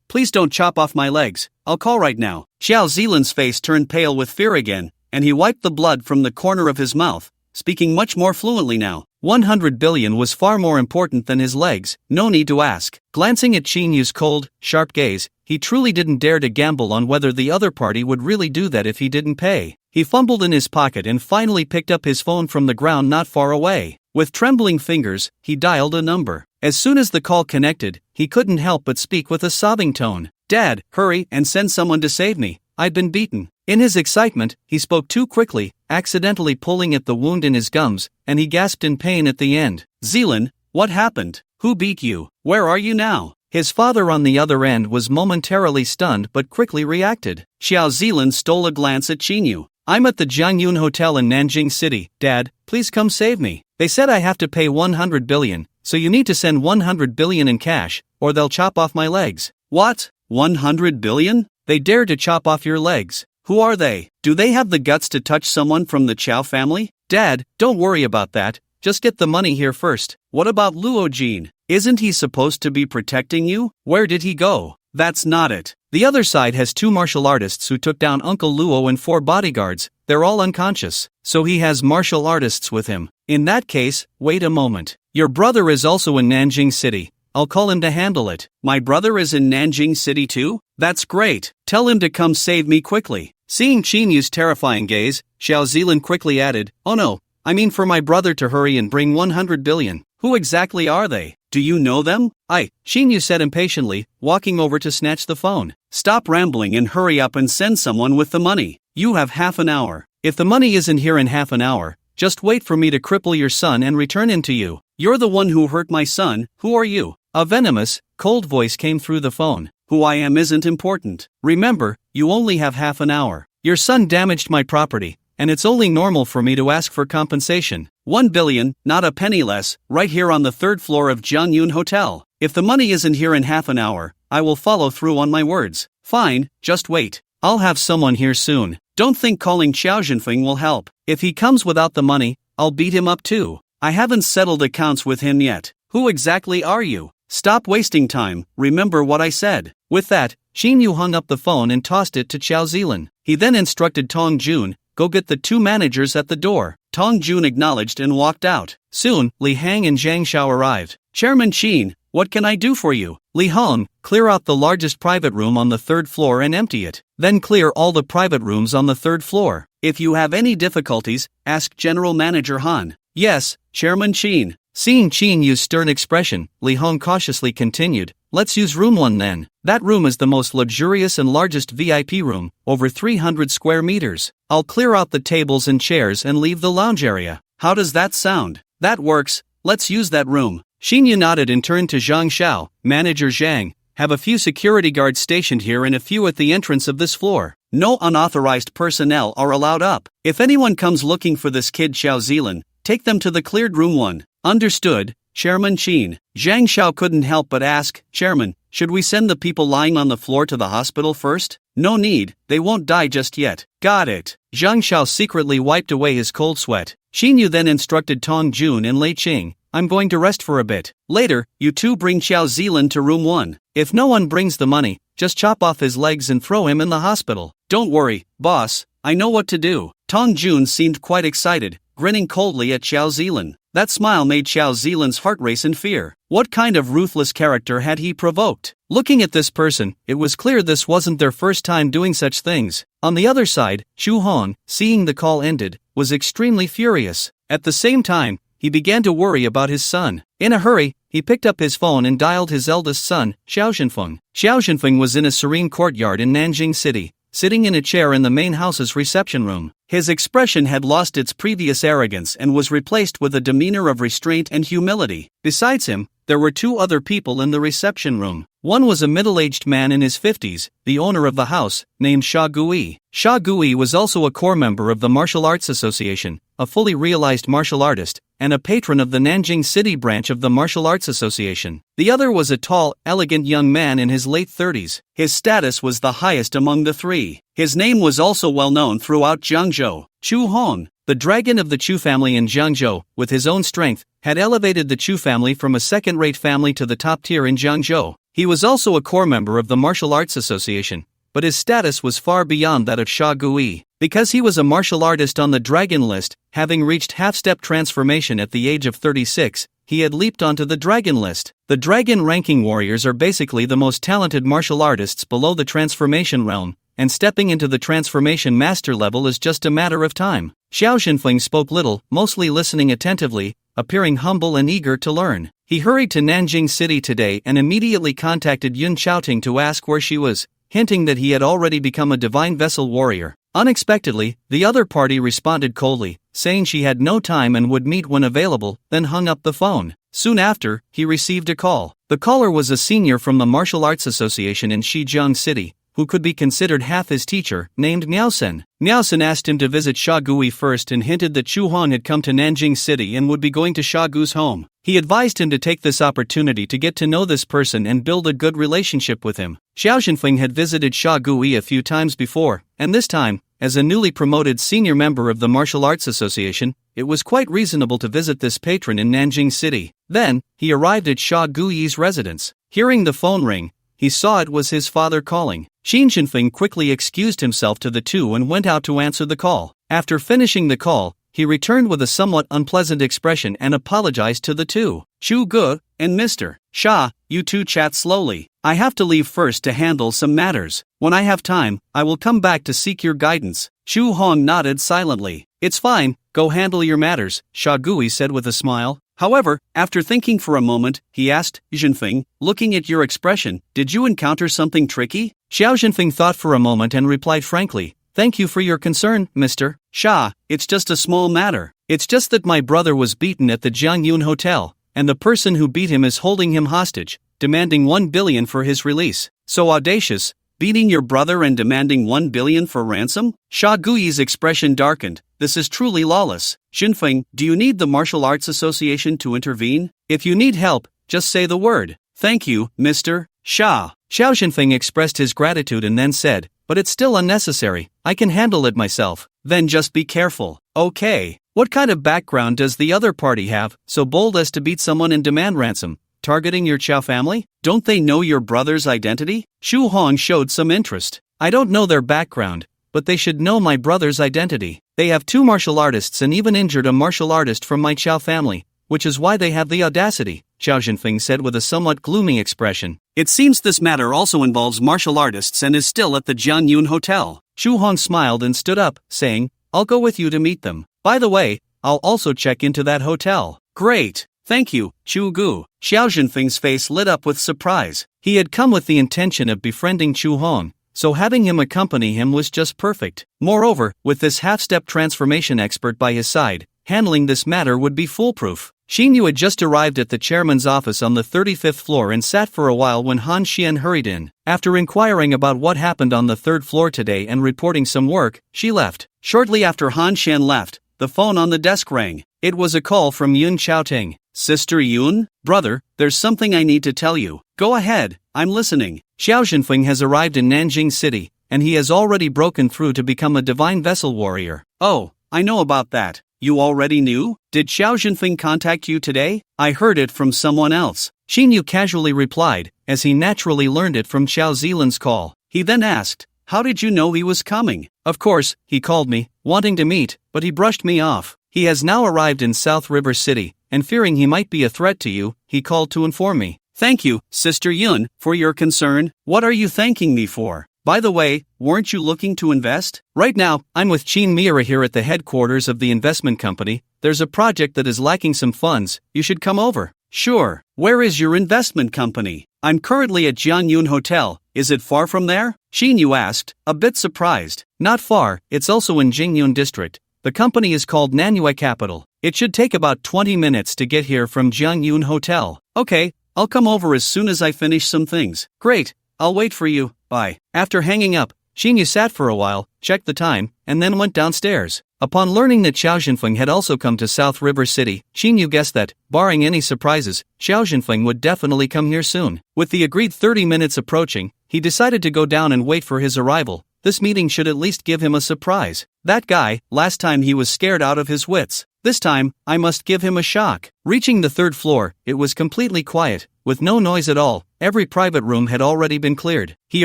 please don't chop off my legs. I'll call right now. Xiao Zilan's face turned pale with fear again, and he wiped the blood from the corner of his mouth, speaking much more fluently now. 100 billion was far more important than his legs, no need to ask. Glancing at Xinyu's cold, sharp gaze, he truly didn't dare to gamble on whether the other party would really do that if he didn't pay. He fumbled in his pocket and finally picked up his phone from the ground not far away. With trembling fingers, he dialed a number. As soon as the call connected, he couldn't help but speak with a sobbing tone. Dad, hurry and send someone to save me. I'd been beaten. In his excitement, he spoke too quickly, accidentally pulling at the wound in his gums, and he gasped in pain at the end. Zilan, what happened? Who beat you? Where are you now? His father on the other end was momentarily stunned but quickly reacted. Xiao Zilan stole a glance at Xinyu. I'm at the Jiangyun Hotel in Nanjing City. Dad, please come save me. They said I have to pay 100 billion, so you need to send 100 billion in cash, or they'll chop off my legs. What? 100 billion? They dare to chop off your legs. Who are they? Do they have the guts to touch someone from the Chow family? Dad, don't worry about that. Just get the money here first. What about Luo Jin? Isn't he supposed to be protecting you? Where did he go? That's not it. The other side has 2 martial artists who took down Uncle Luo and 4 bodyguards. They're all unconscious. So he has martial artists with him. In that case, wait a moment. Your brother is also in Nanjing City. I'll call him to handle it. My brother is in Nanjing City too? That's great. Tell him to come save me quickly. Seeing Qinyu's terrifying gaze, Xiao Zilan quickly added, oh no, I mean for my brother to hurry and bring 100 billion. Who exactly are they? Do you know them? Xinyu said impatiently, walking over to snatch the phone. Stop rambling and hurry up and send someone with the money. You have half an hour. If the money isn't here in half an hour, just wait for me to cripple your son and return him to you. You're the one who hurt my son. Who are you? A venomous, cold voice came through the phone. Who I am isn't important. Remember, you only have half an hour. Your son damaged my property, and it's only normal for me to ask for compensation. 1 billion, not a penny less, right here on the 3rd floor of Jiangyun Hotel. If the money isn't here in half an hour, I will follow through on my words. Fine, just wait. I'll have someone here soon. Don't think calling Xiao Zhenfeng will help. If he comes without the money, I'll beat him up too. I haven't settled accounts with him yet. Who exactly are you? Stop wasting time, remember what I said. With that, Xinyu hung up the phone and tossed it to Xiao Zilan. He then instructed Tong Jun, go get the 2 managers at the door. Tong Jun acknowledged and walked out. Soon, Li Hang and Zhang Xiao arrived. Chairman Qin, what can I do for you? Li Hong, clear out the largest private room on the 3rd floor and empty it. Then clear all the private rooms on the 3rd floor. If you have any difficulties, ask General Manager Han. Yes, Chairman Qin. Seeing Qinyu's stern expression, Li Hong cautiously continued, let's use room 1 then. That room is the most luxurious and largest VIP room, over 300 square meters. I'll clear out the tables and chairs and leave the lounge area. How does that sound? That works, let's use that room. Xinyu nodded and turned to Zhang Xiao, Manager Zhang, have a few security guards stationed here and a few at the entrance of this floor. No unauthorized personnel are allowed up. If anyone comes looking for this kid Xiao Zilan, take them to the cleared room 1. Understood, Chairman Qin. Zhang Xiao couldn't help but ask, Chairman, should we send the people lying on the floor to the hospital first? No need, they won't die just yet. Got it. Zhang Xiao secretly wiped away his cold sweat. Xinyu then instructed Tong Jun and Lei Qing, I'm going to rest for a bit. Later, you 2 bring Xiao Zilan to room 1. If no one brings the money, just chop off his legs and throw him in the hospital. Don't worry, boss, I know what to do. Tong Jun seemed quite excited, grinning coldly at Xiao Zilan. That smile made Xiao Zilan's heart race in fear. What kind of ruthless character had he provoked? Looking at this person, it was clear this wasn't their first time doing such things. On the other side, Chu Hong, seeing the call ended, was extremely furious. At the same time, he began to worry about his son. In a hurry, he picked up his phone and dialed his eldest son, Xiao Zhenfeng. Xiao Zhenfeng was in a serene courtyard in Nanjing City, sitting in a chair in the main house's reception room. His expression had lost its previous arrogance and was replaced with a demeanor of restraint and humility. Besides him, there were 2 other people in the reception room. One was a middle-aged man in his 50s, the owner of the house, named Sha Gui. Sha Gui was also a core member of the Martial Arts Association, a fully realized martial artist, and a patron of the Nanjing City branch of the Martial Arts Association. The other was a tall, elegant young man in his late 30s. His status was the highest among the 3. His name was also well known throughout Jiangzhou. Chu Hong, the dragon of the Chu family in Jiangzhou, with his own strength, had elevated the Chu family from a second-rate family to the top tier in Jiangzhou. He was also a core member of the Martial Arts Association, but his status was far beyond that of Sha Gui. Because he was a martial artist on the dragon list, having reached half-step transformation at the age of 36, he had leaped onto the dragon list. The dragon ranking warriors are basically the most talented martial artists below the transformation realm, and stepping into the transformation master level is just a matter of time. Xiao Zhenfeng spoke little, mostly listening attentively, appearing humble and eager to learn. He hurried to Nanjing City today and immediately contacted Yun Xiaoting to ask where she was, hinting that he had already become a divine vessel warrior. Unexpectedly, the other party responded coldly, saying she had no time and would meet when available, then hung up the phone. Soon after, he received a call. The caller was a senior from the Martial Arts Association in Shijiang City, who could be considered half his teacher, named Miaosen. Miaosen asked him to visit Shagui first and hinted that Chu Hong had come to Nanjing City and would be going to Shagu's home. He advised him to take this opportunity to get to know this person and build a good relationship with him. Xiao Zhenfeng had visited Shagui a few times before, and this time, as a newly promoted senior member of the Martial Arts Association, it was quite reasonable to visit this patron in Nanjing City. Then, he arrived at Shagui's residence. Hearing the phone ring, he saw it was his father calling. Xin Zhenfeng quickly excused himself to the two and went out to answer the call. After finishing the call, he returned with a somewhat unpleasant expression and apologized to the two. Chu Ge and Mr. Sha, you two chat slowly. I have to leave first to handle some matters. When I have time, I will come back to seek your guidance. Chu Hong nodded silently. It's fine, go handle your matters, Shagui said with a smile. However, after thinking for a moment, he asked, Zhenfeng, looking at your expression, did you encounter something tricky? Xiao Zhenfeng thought for a moment and replied frankly, thank you for your concern, Mr. Sha, it's just a small matter. It's just that my brother was beaten at the Jiangyun Hotel, and the person who beat him is holding him hostage, demanding 1 billion for his release. So audacious, beating your brother and demanding 1 billion for ransom? Shagui's expression darkened. This is truly lawless. Zhenfeng, do you need the Martial Arts Association to intervene? If you need help, just say the word. Thank you, Mr. Sha. Xiao Zhenfeng expressed his gratitude and then said, but it's still unnecessary, I can handle it myself. Then just be careful. Okay. What kind of background does the other party have, so bold as to beat someone and demand ransom? Targeting your Chao family? Don't they know your brother's identity? Chu Hong showed some interest. I don't know their background, but they should know my brother's identity. They have 2 martial artists and even injured a martial artist from my Chao family, which is why they have the audacity, Xiao Zhenfeng said with a somewhat gloomy expression. It seems this matter also involves martial artists and is still at the Jiangyun Hotel. Chu Hong smiled and stood up, saying, I'll go with you to meet them. By the way, I'll also check into that hotel. Great. Thank you, Chu Gu. Xiao Zhenfeng's face lit up with surprise. He had come with the intention of befriending Chu Hong, so having him accompany him was just perfect. Moreover, with this half-step transformation expert by his side, handling this matter would be foolproof. Xin Yu had just arrived at the chairman's office on the 35th floor and sat for a while when Han Xian hurried in. After inquiring about what happened on the 3rd floor today and reporting some work, she left. Shortly after Han Xian left, the phone on the desk rang. It was a call from Yun Chaoting. Sister Yun? Brother, there's something I need to tell you. Go ahead, I'm listening. Xiao Zhenfeng has arrived in Nanjing City, and he has already broken through to become a divine vessel warrior. Oh, I know about that. You already knew? Did Xiao Zhenfeng contact you today? I heard it from someone else. Xin Yu casually replied, as he naturally learned it from Xiao Zilan's call. He then asked, how did you know he was coming? Of course, he called me, wanting to meet, but he brushed me off. He has now arrived in South River City, and fearing he might be a threat to you, he called to inform me. Thank you, Sister Yun, for your concern. What are you thanking me for? By the way, weren't you looking to invest? Right now, I'm with Qin Mira here at the headquarters of the investment company. There's a project that is lacking some funds. You should come over. Sure. Where is your investment company? I'm currently at Jianyun Hotel. Is it far from there? Xin Yu asked, a bit surprised. Not far, it's also in Jingyun district. The company is called Manhwa Capital. It should take about 20 minutes to get here from Jiangyun Hotel. Okay, I'll come over as soon as I finish some things. Great, I'll wait for you, bye. After hanging up, Xin Yu sat for a while, checked the time, and then went downstairs. Upon learning that Xiao Zhenfeng had also come to South River City, Xin Yu guessed that, barring any surprises, Xiao Zhenfeng would definitely come here soon. With the agreed 30 minutes approaching, he decided to go down and wait for his arrival. This meeting should at least give him a surprise. That guy, last time he was scared out of his wits. This time, I must give him a shock. Reaching the 3rd floor, it was completely quiet, with no noise at all. Every private room had already been cleared. He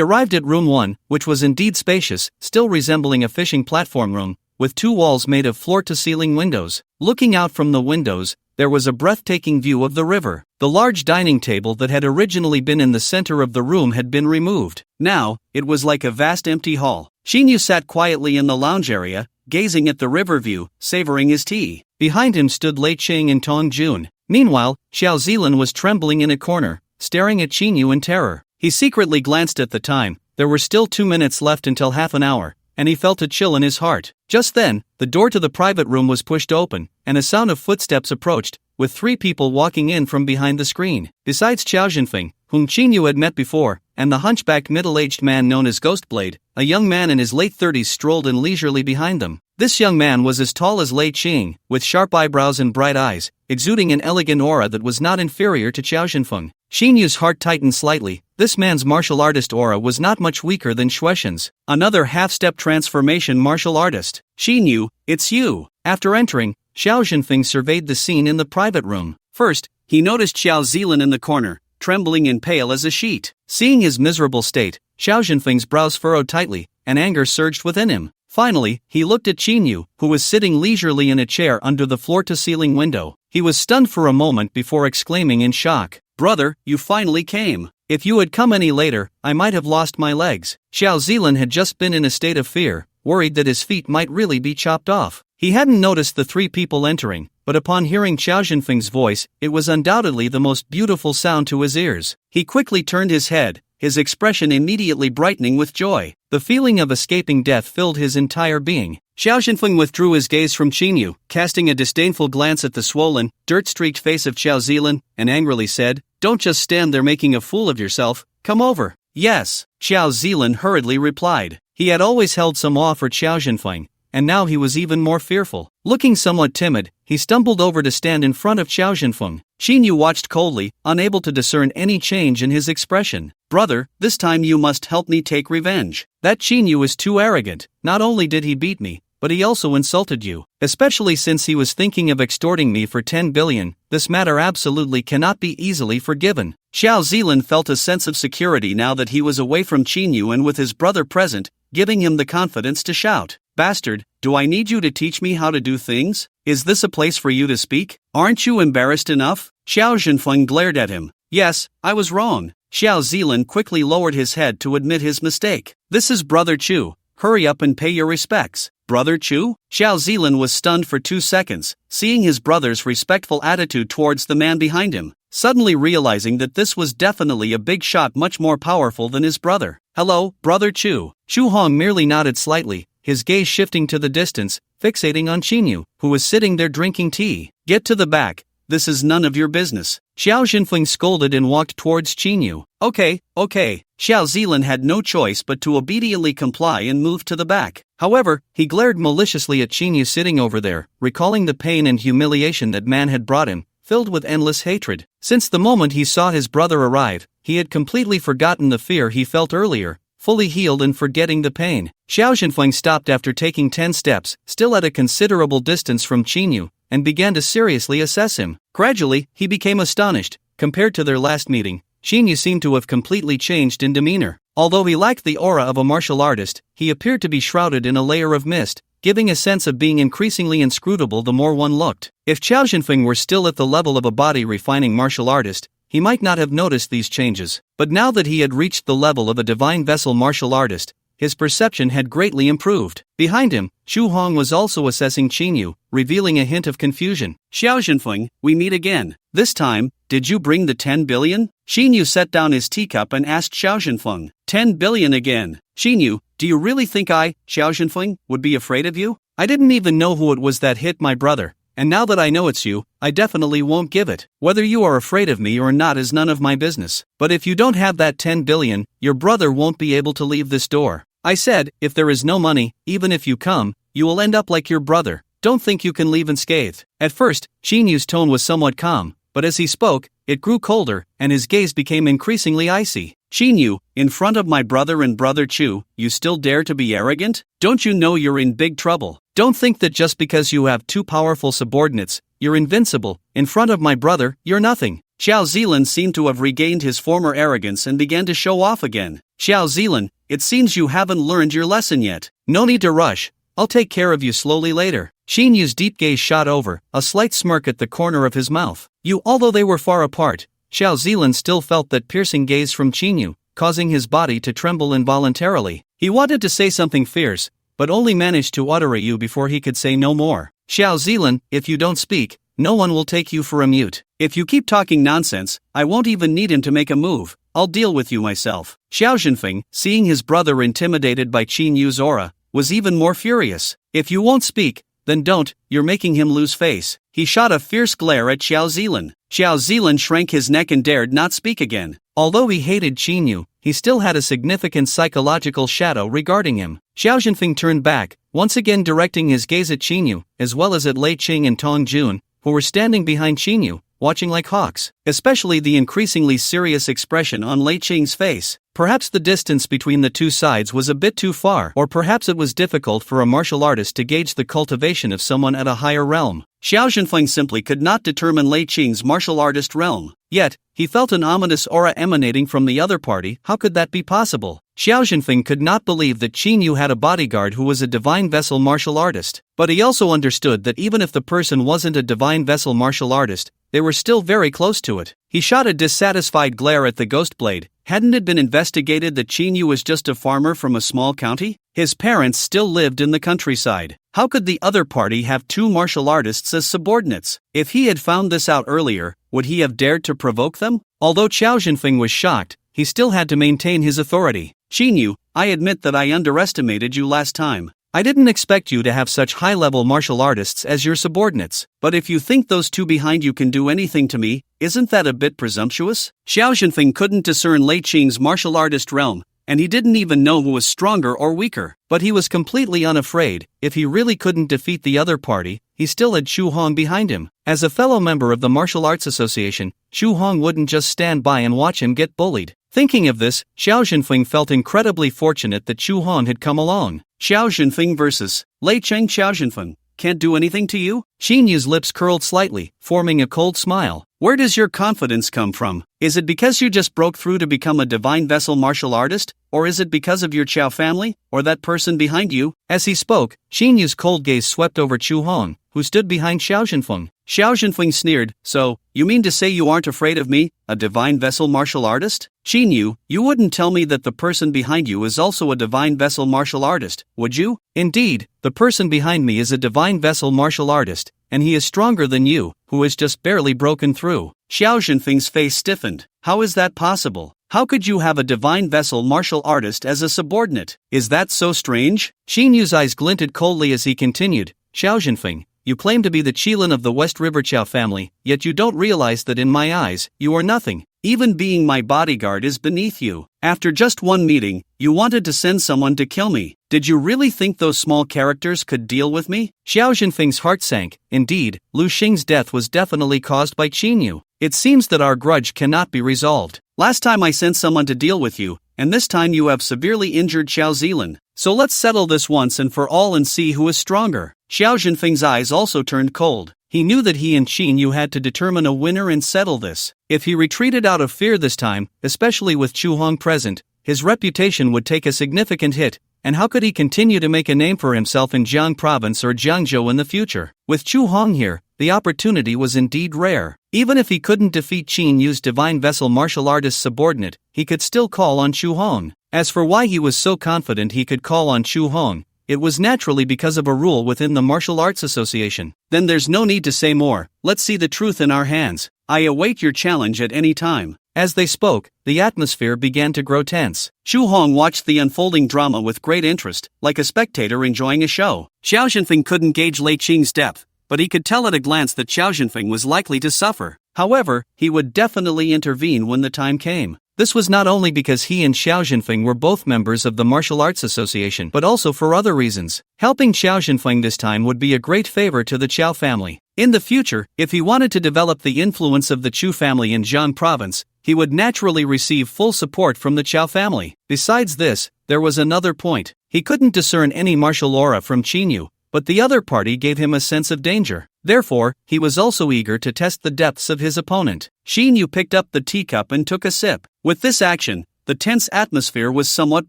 arrived at room 1, which was indeed spacious, still resembling a fishing platform room, with 2 walls made of floor-to-ceiling windows. Looking out from the windows, there was a breathtaking view of the river. The large dining table that had originally been in the center of the room had been removed. Now, it was like a vast empty hall. Xin Yu sat quietly in the lounge area, gazing at the river view, savoring his tea. Behind him stood Lei Qing and Tong Jun. Meanwhile, Xiao Zilan was trembling in a corner, staring at Xin Yu in terror. He secretly glanced at the time. There were still 2 minutes left until half an hour, and he felt a chill in his heart. Just then, the door to the private room was pushed open, and a sound of footsteps approached, with 3 people walking in from behind the screen. Besides Xiao Jinfeng, whom Qinyu had met before, and the hunchbacked middle-aged man known as Ghostblade, a young man in his late 30s strolled in leisurely behind them. This young man was as tall as Lei Qing, with sharp eyebrows and bright eyes, exuding an elegant aura that was not inferior to Xiao Jinfeng. Xinyu's heart tightened slightly. This man's martial artist aura was not much weaker than Xuexin's, another half-step transformation martial artist. Xinyu, it's you. After entering, Xiao Jinfeng surveyed the scene in the private room. First, he noticed Xiao Zilan in the corner, trembling and pale as a sheet. Seeing his miserable state, Xiao Jinfeng's brows furrowed tightly, and anger surged within him. Finally, he looked at Qinyu, who was sitting leisurely in a chair under the floor-to-ceiling window. He was stunned for a moment before exclaiming in shock, "Brother, you finally came. If you had come any later, I might have lost my legs." Xiao Zilan had just been in a state of fear, worried that his feet might really be chopped off. He hadn't noticed the 3 people entering, but upon hearing Xiao Jinfeng's voice, it was undoubtedly the most beautiful sound to his ears. He quickly turned his head, his expression immediately brightening with joy. The feeling of escaping death filled his entire being. Xiao Jinfeng withdrew his gaze from Qinyu, casting a disdainful glance at the swollen, dirt-streaked face of Xiao Zilan, and angrily said, "Don't just stand there making a fool of yourself, come over." "Yes," Xiao Zilan hurriedly replied. He had always held some awe for Xiao Jinfeng, and now he was even more fearful. Looking somewhat timid, he stumbled over to stand in front of Xiao Jinfeng. Qinyu watched coldly, unable to discern any change in his expression. "Brother, this time you must help me take revenge. That Qinyu is too arrogant. Not only did he beat me, but he also insulted you. Especially since he was thinking of extorting me for 10 billion, this matter absolutely cannot be easily forgiven." Xiao Zilan felt a sense of security now that he was away from Qinyu and with his brother present, giving him the confidence to shout, "Bastard, do I need you to teach me how to do things? Is this a place for you to speak? Aren't you embarrassed enough?" Xiao Jinfeng glared at him. "Yes, I was wrong." Xiao Zilan quickly lowered his head to admit his mistake. "This is Brother Chu. Hurry up and pay your respects." "Brother Chu?" Xiao Zilan was stunned for 2 seconds, seeing his brother's respectful attitude towards the man behind him, suddenly realizing that this was definitely a big shot much more powerful than his brother. "Hello, Brother Chu." Chu Hong merely nodded slightly, his gaze shifting to the distance, fixating on Qinyu, who was sitting there drinking tea. "Get to the back. This is none of your business." Xiao Jinfeng scolded and walked towards Qinyu. Okay. Xiao Zilan had no choice but to obediently comply and move to the back. However, he glared maliciously at Qinyu sitting over there, recalling the pain and humiliation that man had brought him, filled with endless hatred. Since the moment he saw his brother arrive, he had completely forgotten the fear he felt earlier, fully healed and forgetting the pain. Xiao Jinfeng stopped after taking 10 steps, still at a considerable distance from Qinyu, and began to seriously assess him. Gradually, he became astonished. Compared to their last meeting, Qinyu seemed to have completely changed in demeanor. Although he lacked the aura of a martial artist, he appeared to be shrouded in a layer of mist, giving a sense of being increasingly inscrutable the more one looked. If Xiao Jinfeng were still at the level of a body-refining martial artist, he might not have noticed these changes. But now that he had reached the level of a divine vessel martial artist, his perception had greatly improved. Behind him, Chu Hong was also assessing Qinyu, revealing a hint of confusion. "Xiao Jinfeng, we meet again. This time, did you bring the 10 billion? Qinyu set down his teacup and asked Xiao Jinfeng. 10 billion again. "Qinyu, do you really think I, Xiao Jinfeng, would be afraid of you? I didn't even know who it was that hit my brother, and now that I know it's you, I definitely won't give it. Whether you are afraid of me or not is none of my business. But if you don't have that 10 billion, your brother won't be able to leave this door. I said, if there is no money, even if you come, you will end up like your brother. Don't think you can leave unscathed." At first, Qinyu's tone was somewhat calm, but as he spoke, it grew colder, and his gaze became increasingly icy. "Qinyu, in front of my brother and Brother Chu, you still dare to be arrogant? Don't you know you're in big trouble? Don't think that just because you have 2 powerful subordinates, you're invincible. In front of my brother, you're nothing." Xiao Zilan seemed to have regained his former arrogance and began to show off again. "Xiao Zilan, it seems you haven't learned your lesson yet. No need to rush. I'll take care of you slowly later." Qinyu's deep gaze shot over, a slight smirk at the corner of his mouth. Although they were far apart, Xiao Zilan still felt that piercing gaze from Qinyu, causing his body to tremble involuntarily. He wanted to say something fierce, but only managed to utter a "you" before he could say no more. "Xiao Zilan, if you don't speak, no one will take you for a mute. If you keep talking nonsense, I won't even need him to make a move. I'll deal with you myself." Xiao Jinfeng, seeing his brother intimidated by Qinyu's aura, was even more furious. If you won't speak, then don't, you're making him lose face. He shot a fierce glare at Xiao Zilan. Xiao Zilan shrank his neck and dared not speak again. Although he hated Qinyu, he still had a significant psychological shadow regarding him. Xiao Zhenfeng turned back, once again directing his gaze at Qinyu, as well as at Lei Qing and Tong Jun, who were standing behind Qinyu, watching like hawks, especially the increasingly serious expression on Lei Qing's face. Perhaps the distance between the two sides was a bit too far, or perhaps it was difficult for a martial artist to gauge the cultivation of someone at a higher realm. Xiao Zhenfeng simply could not determine Lei Qing's martial artist realm. Yet, he felt an ominous aura emanating from the other party. How could that be possible? Xiao Zhenfeng could not believe that Qinyu had a bodyguard who was a divine vessel martial artist. But he also understood that even if the person wasn't a divine vessel martial artist, they were still very close to it. He shot a dissatisfied glare at the ghost blade. Hadn't it been investigated that Qinyu was just a farmer from a small county? His parents still lived in the countryside. How could the other party have two martial artists as subordinates? If he had found this out earlier, would he have dared to provoke them? Although Xiao Zhenfeng was shocked, he still had to maintain his authority. Qinyu, I admit that I underestimated you last time. I didn't expect you to have such high-level martial artists as your subordinates, but if you think those two behind you can do anything to me, isn't that a bit presumptuous? Xiao Zhenfeng couldn't discern Lei Qing's martial artist realm, and he didn't even know who was stronger or weaker. But he was completely unafraid. If he really couldn't defeat the other party, he still had Xu Hong behind him. As a fellow member of the Martial Arts Association, Xu Hong wouldn't just stand by and watch him get bullied. Thinking of this, Xiao Zhenfeng felt incredibly fortunate that Xu Hong had come along. Xiao Zhenfeng versus Lei Cheng. Xiao Zhenfeng can't do anything to you? Qinyu's lips curled slightly, forming a cold smile. Where does your confidence come from? Is it because you just broke through to become a divine vessel martial artist? Or is it because of your Qiao family? Or that person behind you? As he spoke, Qinyu's cold gaze swept over Xu Hong, who stood behind Xiao Zhenfeng. Xiao Zhenfeng sneered, so, you mean to say you aren't afraid of me, a divine vessel martial artist? Qinyu, you wouldn't tell me that the person behind you is also a divine vessel martial artist, would you? Indeed, the person behind me is a divine vessel martial artist, and he is stronger than you, who has just barely broken through. Xiao Zhenfeng's face stiffened. How is that possible? How could you have a divine vessel martial artist as a subordinate? Is that so strange? Qinyu's eyes glinted coldly as he continued, Xiao Zhenfeng, you claim to be the Qilin of the West River Qiao family, yet you don't realize that in my eyes, you are nothing. Even being my bodyguard is beneath you. After just one meeting, you wanted to send someone to kill me. Did you really think those small characters could deal with me? Xiao Zhenfeng's heart sank. Indeed, Lu Xing's death was definitely caused by Qinyu. It seems that our grudge cannot be resolved. Last time I sent someone to deal with you, and this time you have severely injured Xiao Zilan. So let's settle this once and for all and see who is stronger. Xiao Zhenfeng's eyes also turned cold. He knew that he and Qinyu had to determine a winner and settle this. If he retreated out of fear this time, especially with Xu Hong present, his reputation would take a significant hit, and how could he continue to make a name for himself in Jiang Province or Jiangzhou in the future? With Xu Hong here, the opportunity was indeed rare. Even if he couldn't defeat Qinyu's divine vessel martial artist subordinate, he could still call on Xu Hong. As for why he was so confident he could call on Xu Hong, it was naturally because of a rule within the Martial Arts Association. Then there's no need to say more. Let's see the truth in our hands. I await your challenge at any time. As they spoke, the atmosphere began to grow tense. Xu Hong watched the unfolding drama with great interest, like a spectator enjoying a show. Xiao Zhenfeng couldn't gauge Lei Qing's depth, but he could tell at a glance that Xiao Zhenfeng was likely to suffer. However, he would definitely intervene when the time came. This was not only because he and Xiao Zhenfeng were both members of the Martial Arts Association, but also for other reasons. Helping Xiao Zhenfeng this time would be a great favor to the Qiao family. In the future, if he wanted to develop the influence of the Chu family in Jiang Province, he would naturally receive full support from the Qiao family. Besides this, there was another point. He couldn't discern any martial aura from Qinyu, but the other party gave him a sense of danger. Therefore, he was also eager to test the depths of his opponent. Qinyu picked up the teacup and took a sip. With this action, the tense atmosphere was somewhat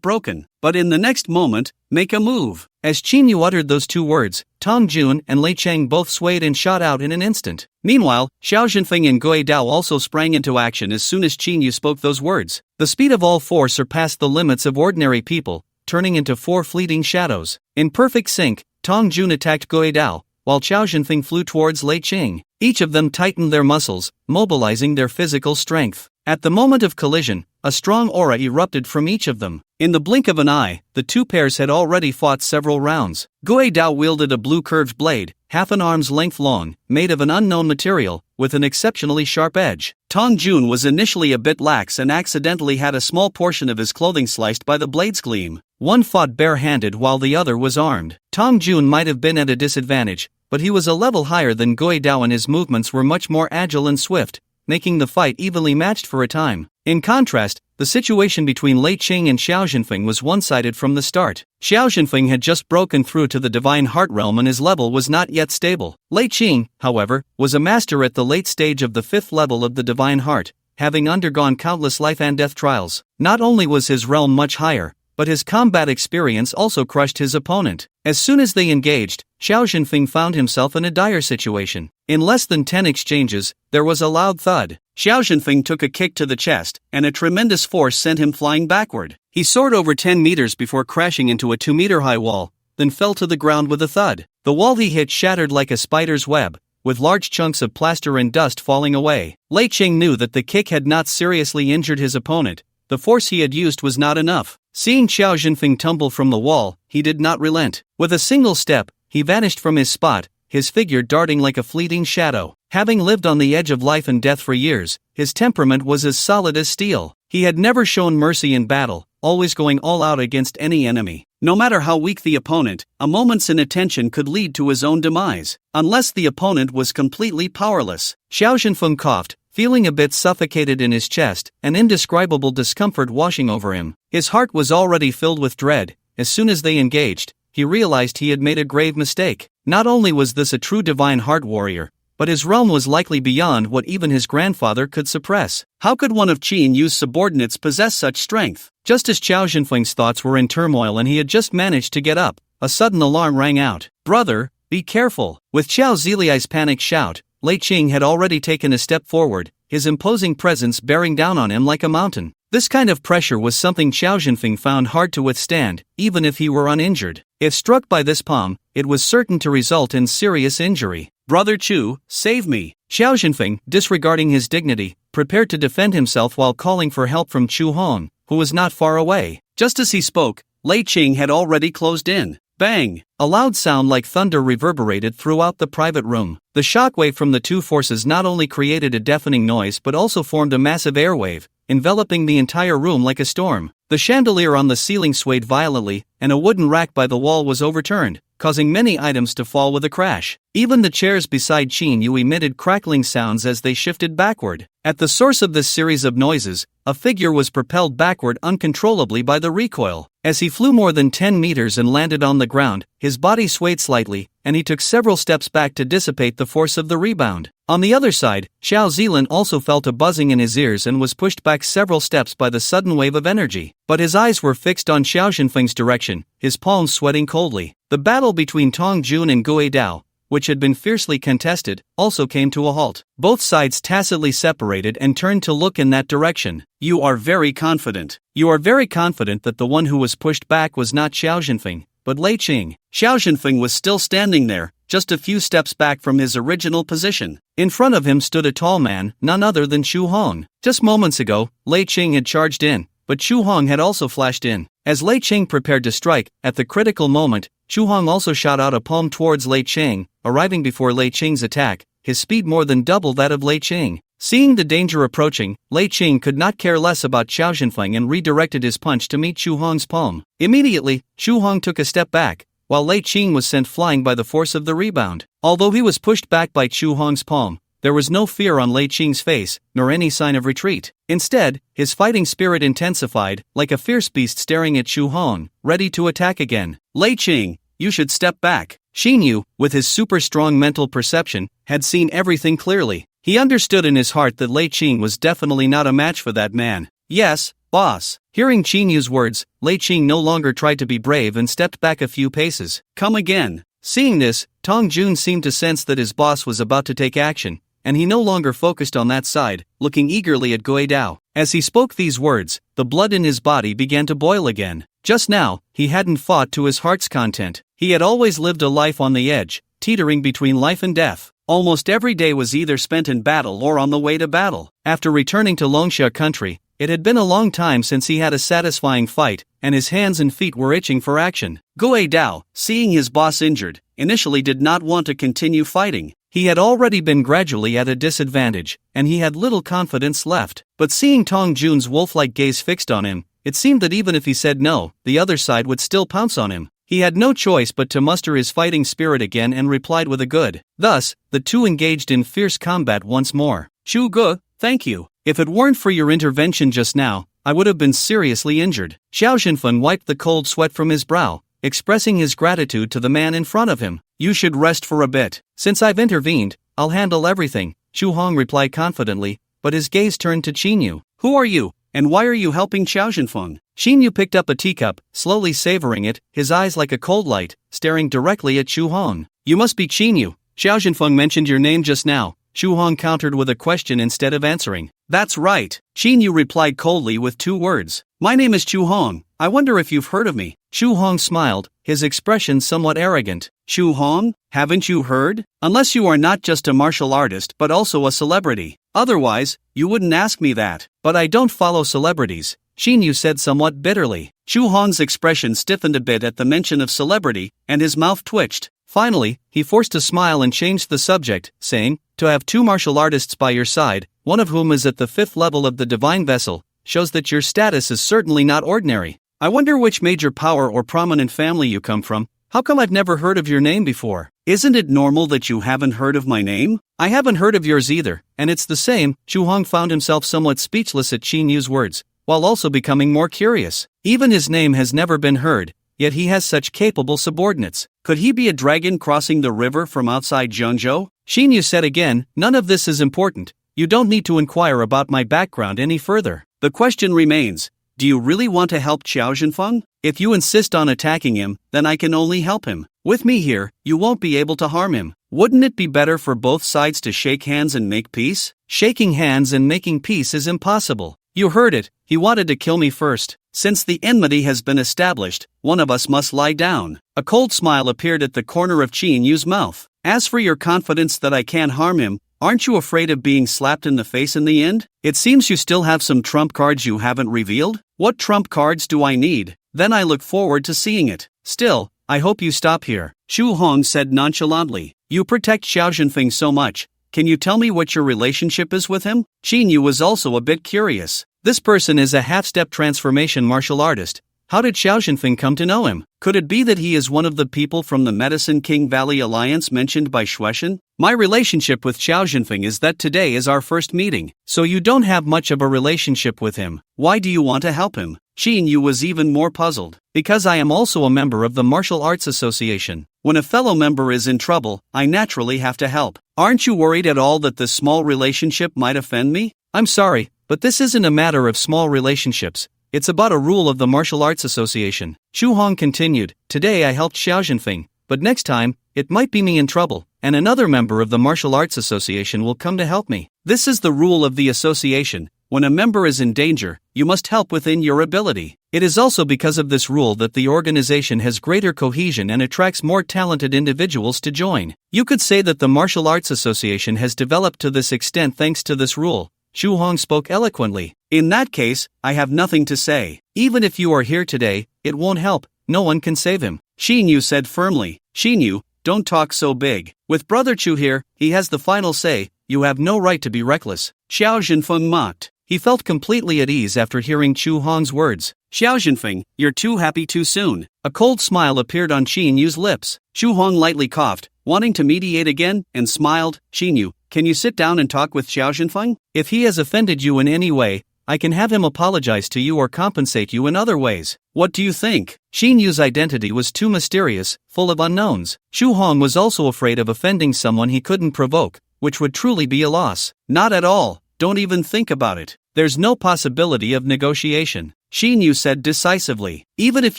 broken. But in the next moment, make a move. As Qinyu uttered those two words, Tong Jun and Lei Cheng both swayed and shot out in an instant. Meanwhile, Xiao Zhenfeng and Gui Dao also sprang into action as soon as Qinyu spoke those words. The speed of all four surpassed the limits of ordinary people, turning into four fleeting shadows. In perfect sync, Tong Jun attacked Gui Dao, while Xiao Zhenfeng flew towards Lei Qing. Each of them tightened their muscles, mobilizing their physical strength. At the moment of collision, a strong aura erupted from each of them. In the blink of an eye, the two pairs had already fought several rounds. Gui Dao wielded a blue curved blade, half an arm's length long, made of an unknown material, with an exceptionally sharp edge. Tong Jun was initially a bit lax and accidentally had a small portion of his clothing sliced by the blade's gleam. One fought bare-handed while the other was armed. Tong Jun might have been at a disadvantage, but he was a level higher than Gui Dao and his movements were much more agile and swift, making the fight evenly matched for a time. In contrast, the situation between Lei Qing and Xiao Zhenfeng was one-sided from the start. Xiao Zhenfeng had just broken through to the Divine Heart Realm and his level was not yet stable. Lei Qing, however, was a master at the late stage of the 5th level of the Divine Heart, having undergone countless life and death trials. Not only was his realm much higher, but his combat experience also crushed his opponent. As soon as they engaged, Xiao Zhenfeng found himself in a dire situation. In less than 10 exchanges, there was a loud thud. Xiao Zhenfeng took a kick to the chest, and a tremendous force sent him flying backward. He soared over 10 meters before crashing into a 2-meter-high wall, then fell to the ground with a thud. The wall he hit shattered like a spider's web, with large chunks of plaster and dust falling away. Lei Qing knew that the kick had not seriously injured his opponent. The force he had used was not enough. Seeing Xiao Zhenfeng tumble from the wall, he did not relent. With a single step, he vanished from his spot, his figure darting like a fleeting shadow. Having lived on the edge of life and death for years, his temperament was as solid as steel. He had never shown mercy in battle, always going all out against any enemy. No matter how weak the opponent, a moment's inattention could lead to his own demise, unless the opponent was completely powerless. Xiao Zhenfeng coughed, feeling a bit suffocated in his chest, an indescribable discomfort washing over him. His heart was already filled with dread. As soon as they engaged, he realized he had made a grave mistake. Not only was this a true divine heart warrior, but his realm was likely beyond what even his grandfather could suppress. How could one of Qin Yu's subordinates possess such strength? Just as Xiao Zhenfeng's thoughts were in turmoil and he had just managed to get up, a sudden alarm rang out. "Brother, be careful!" With Xiao Ziliai's panic shout, Lei Qing had already taken a step forward, his imposing presence bearing down on him like a mountain. This kind of pressure was something Xiao Zhenfeng found hard to withstand, even if he were uninjured. If struck by this palm, it was certain to result in serious injury. "Brother Chu, save me!" Xiao Zhenfeng, disregarding his dignity, prepared to defend himself while calling for help from Chu Hong, who was not far away. Just as he spoke, Lei Qing had already closed in. Bang! A loud sound like thunder reverberated throughout the private room. The shockwave from the two forces not only created a deafening noise but also formed a massive airwave, enveloping the entire room like a storm. The chandelier on the ceiling swayed violently, and a wooden rack by the wall was overturned, causing many items to fall with a crash. Even the chairs beside Qin Yu emitted crackling sounds as they shifted backward. At the source of this series of noises, a figure was propelled backward uncontrollably by the recoil. As he flew more than 10 meters and landed on the ground, his body swayed slightly, and he took several steps back to dissipate the force of the rebound. On the other side, Xiao Zilin also felt a buzzing in his ears and was pushed back several steps by the sudden wave of energy. But his eyes were fixed on Xiao Zhenfeng's direction, his palms sweating coldly. The battle between Tong Jun and Gui Dao, which had been fiercely contested, also came to a halt. Both sides tacitly separated and turned to look in that direction. "You are very confident. You are very confident that the one who was pushed back was not Xiao Zhenfeng, but Lei Qing." Xiao Zhenfeng was still standing there, just a few steps back from his original position. In front of him stood a tall man, none other than Chu Hong. Just moments ago, Lei Qing had charged in, but Chu Hong had also flashed in. As Lei Qing prepared to strike, at the critical moment, Chu Hong also shot out a palm towards Lei Qing, arriving before Lei Qing's attack, his speed more than double that of Lei Qing. Seeing the danger approaching, Lei Qing could not care less about Xiao Zhenfeng and redirected his punch to meet Chu Hong's palm. Immediately, Chu Hong took a step back, while Lei Qing was sent flying by the force of the rebound. Although he was pushed back by Chu Hong's palm, there was no fear on Lei Qing's face, nor any sign of retreat. Instead, his fighting spirit intensified, like a fierce beast staring at Chu Hong, ready to attack again. "Lei Qing, you should step back." Qin Yu, with his super-strong mental perception, had seen everything clearly. He understood in his heart that Lei Qing was definitely not a match for that man. "Yes, boss." Hearing Qin Yu's words, Lei Qing no longer tried to be brave and stepped back a few paces. "Come again." Seeing this, Tong Jun seemed to sense that his boss was about to take action, and he no longer focused on that side, looking eagerly at Gui Dao. As he spoke these words, the blood in his body began to boil again. Just now, he hadn't fought to his heart's content. He had always lived a life on the edge, teetering between life and death. Almost every day was either spent in battle or on the way to battle. After returning to Longsha country, it had been a long time since he had a satisfying fight, and his hands and feet were itching for action. Guo Dao, seeing his boss injured, initially did not want to continue fighting. He had already been gradually at a disadvantage, and he had little confidence left. But seeing Tong Jun's wolf-like gaze fixed on him, it seemed that even if he said no, the other side would still pounce on him. He had no choice but to muster his fighting spirit again and replied with a good. Thus, the two engaged in fierce combat once more. Chu Ge, thank you. If it weren't for your intervention just now, I would have been seriously injured. Xiao Zhenfen wiped the cold sweat from his brow, expressing his gratitude to the man in front of him. You should rest for a bit. Since I've intervened, I'll handle everything, Xu Hong replied confidently, but his gaze turned to Qinyu. Who are you, and why are you helping Xiao Zhenfeng? Qinyu picked up a teacup, slowly savoring it, his eyes like a cold light, staring directly at Xu Hong. You must be Qinyu. Xiao Zhenfeng mentioned your name just now. Xu Hong countered with a question instead of answering. That's right, Qinyu replied coldly with 2 words. My name is Xu Hong. I wonder if you've heard of me. Xu Hong smiled, his expression somewhat arrogant. Xu Hong, haven't you heard? Unless you are not just a martial artist but also a celebrity. Otherwise, you wouldn't ask me that. But I don't follow celebrities, Qinyu said somewhat bitterly. Xu Hong's expression stiffened a bit at the mention of celebrity, and his mouth twitched. Finally, he forced a smile and changed the subject, saying, to have 2 martial artists by your side, one of whom is at the 5th level of the divine vessel, shows that your status is certainly not ordinary. I wonder which major power or prominent family you come from. How come I've never heard of your name before? Isn't it normal that you haven't heard of my name? I haven't heard of yours either, and it's the same. Xu Hong found himself somewhat speechless at Qinyu's words, while also becoming more curious. Even his name has never been heard, yet he has such capable subordinates. Could he be a dragon crossing the river from outside Zhengzhou? Qinyu said again, none of this is important. You don't need to inquire about my background any further. The question remains, do you really want to help Xiao Zhenfeng? If you insist on attacking him, then I can only help him. With me here, you won't be able to harm him. Wouldn't it be better for both sides to shake hands and make peace? Shaking hands and making peace is impossible. You heard it, he wanted to kill me first. Since the enmity has been established, one of us must lie down. A cold smile appeared at the corner of Qinyu's mouth. As for your confidence that I can't harm him, aren't you afraid of being slapped in the face in the end? It seems you still have some trump cards you haven't revealed. What trump cards do I need? Then I look forward to seeing it. Still, I hope you stop here, Xu Hong said nonchalantly. You protect Xiao Zhenfeng so much. Can you tell me what your relationship is with him? Qinyu was also a bit curious. This person is a half-step transformation martial artist. How did Xiao Zhenfeng come to know him? Could it be that he is one of the people from the Medicine King Valley Alliance mentioned by Xueshen? My relationship with Xiao Zhenfeng is that today is our first meeting, so you don't have much of a relationship with him. Why do you want to help him? Qinyu was even more puzzled. Because I am also a member of the Martial Arts Association. When a fellow member is in trouble, I naturally have to help. Aren't you worried at all that this small relationship might offend me? I'm sorry, but this isn't a matter of small relationships. It's about a rule of the Martial Arts Association. Xu Hong continued, today I helped Xiao Zhenfeng, but next time, it might be me in trouble, and another member of the Martial Arts Association will come to help me. This is the rule of the association. When a member is in danger, you must help within your ability. It is also because of this rule that the organization has greater cohesion and attracts more talented individuals to join. You could say that the Martial Arts Association has developed to this extent thanks to this rule. Xu Hong spoke eloquently. In that case, I have nothing to say. Even if you are here today, it won't help. No one can save him. Qinyu said firmly. Qinyu, don't talk so big. With Brother Chu here, he has the final say. You have no right to be reckless. Xiao Zhenfeng mocked. He felt completely at ease after hearing Xu Hong's words. Xiao Zhenfeng, you're too happy too soon. A cold smile appeared on Qinyu's lips. Xu Hong lightly coughed, wanting to mediate again, and smiled. Qinyu, can you sit down and talk with Xiao Zhenfeng? If he has offended you in any way, I can have him apologize to you or compensate you in other ways. What do you think? Qinyu's identity was too mysterious, full of unknowns. Xu Hong was also afraid of offending someone he couldn't provoke, which would truly be a loss. Not at all. Don't even think about it. There's no possibility of negotiation. Qinyu said decisively. Even if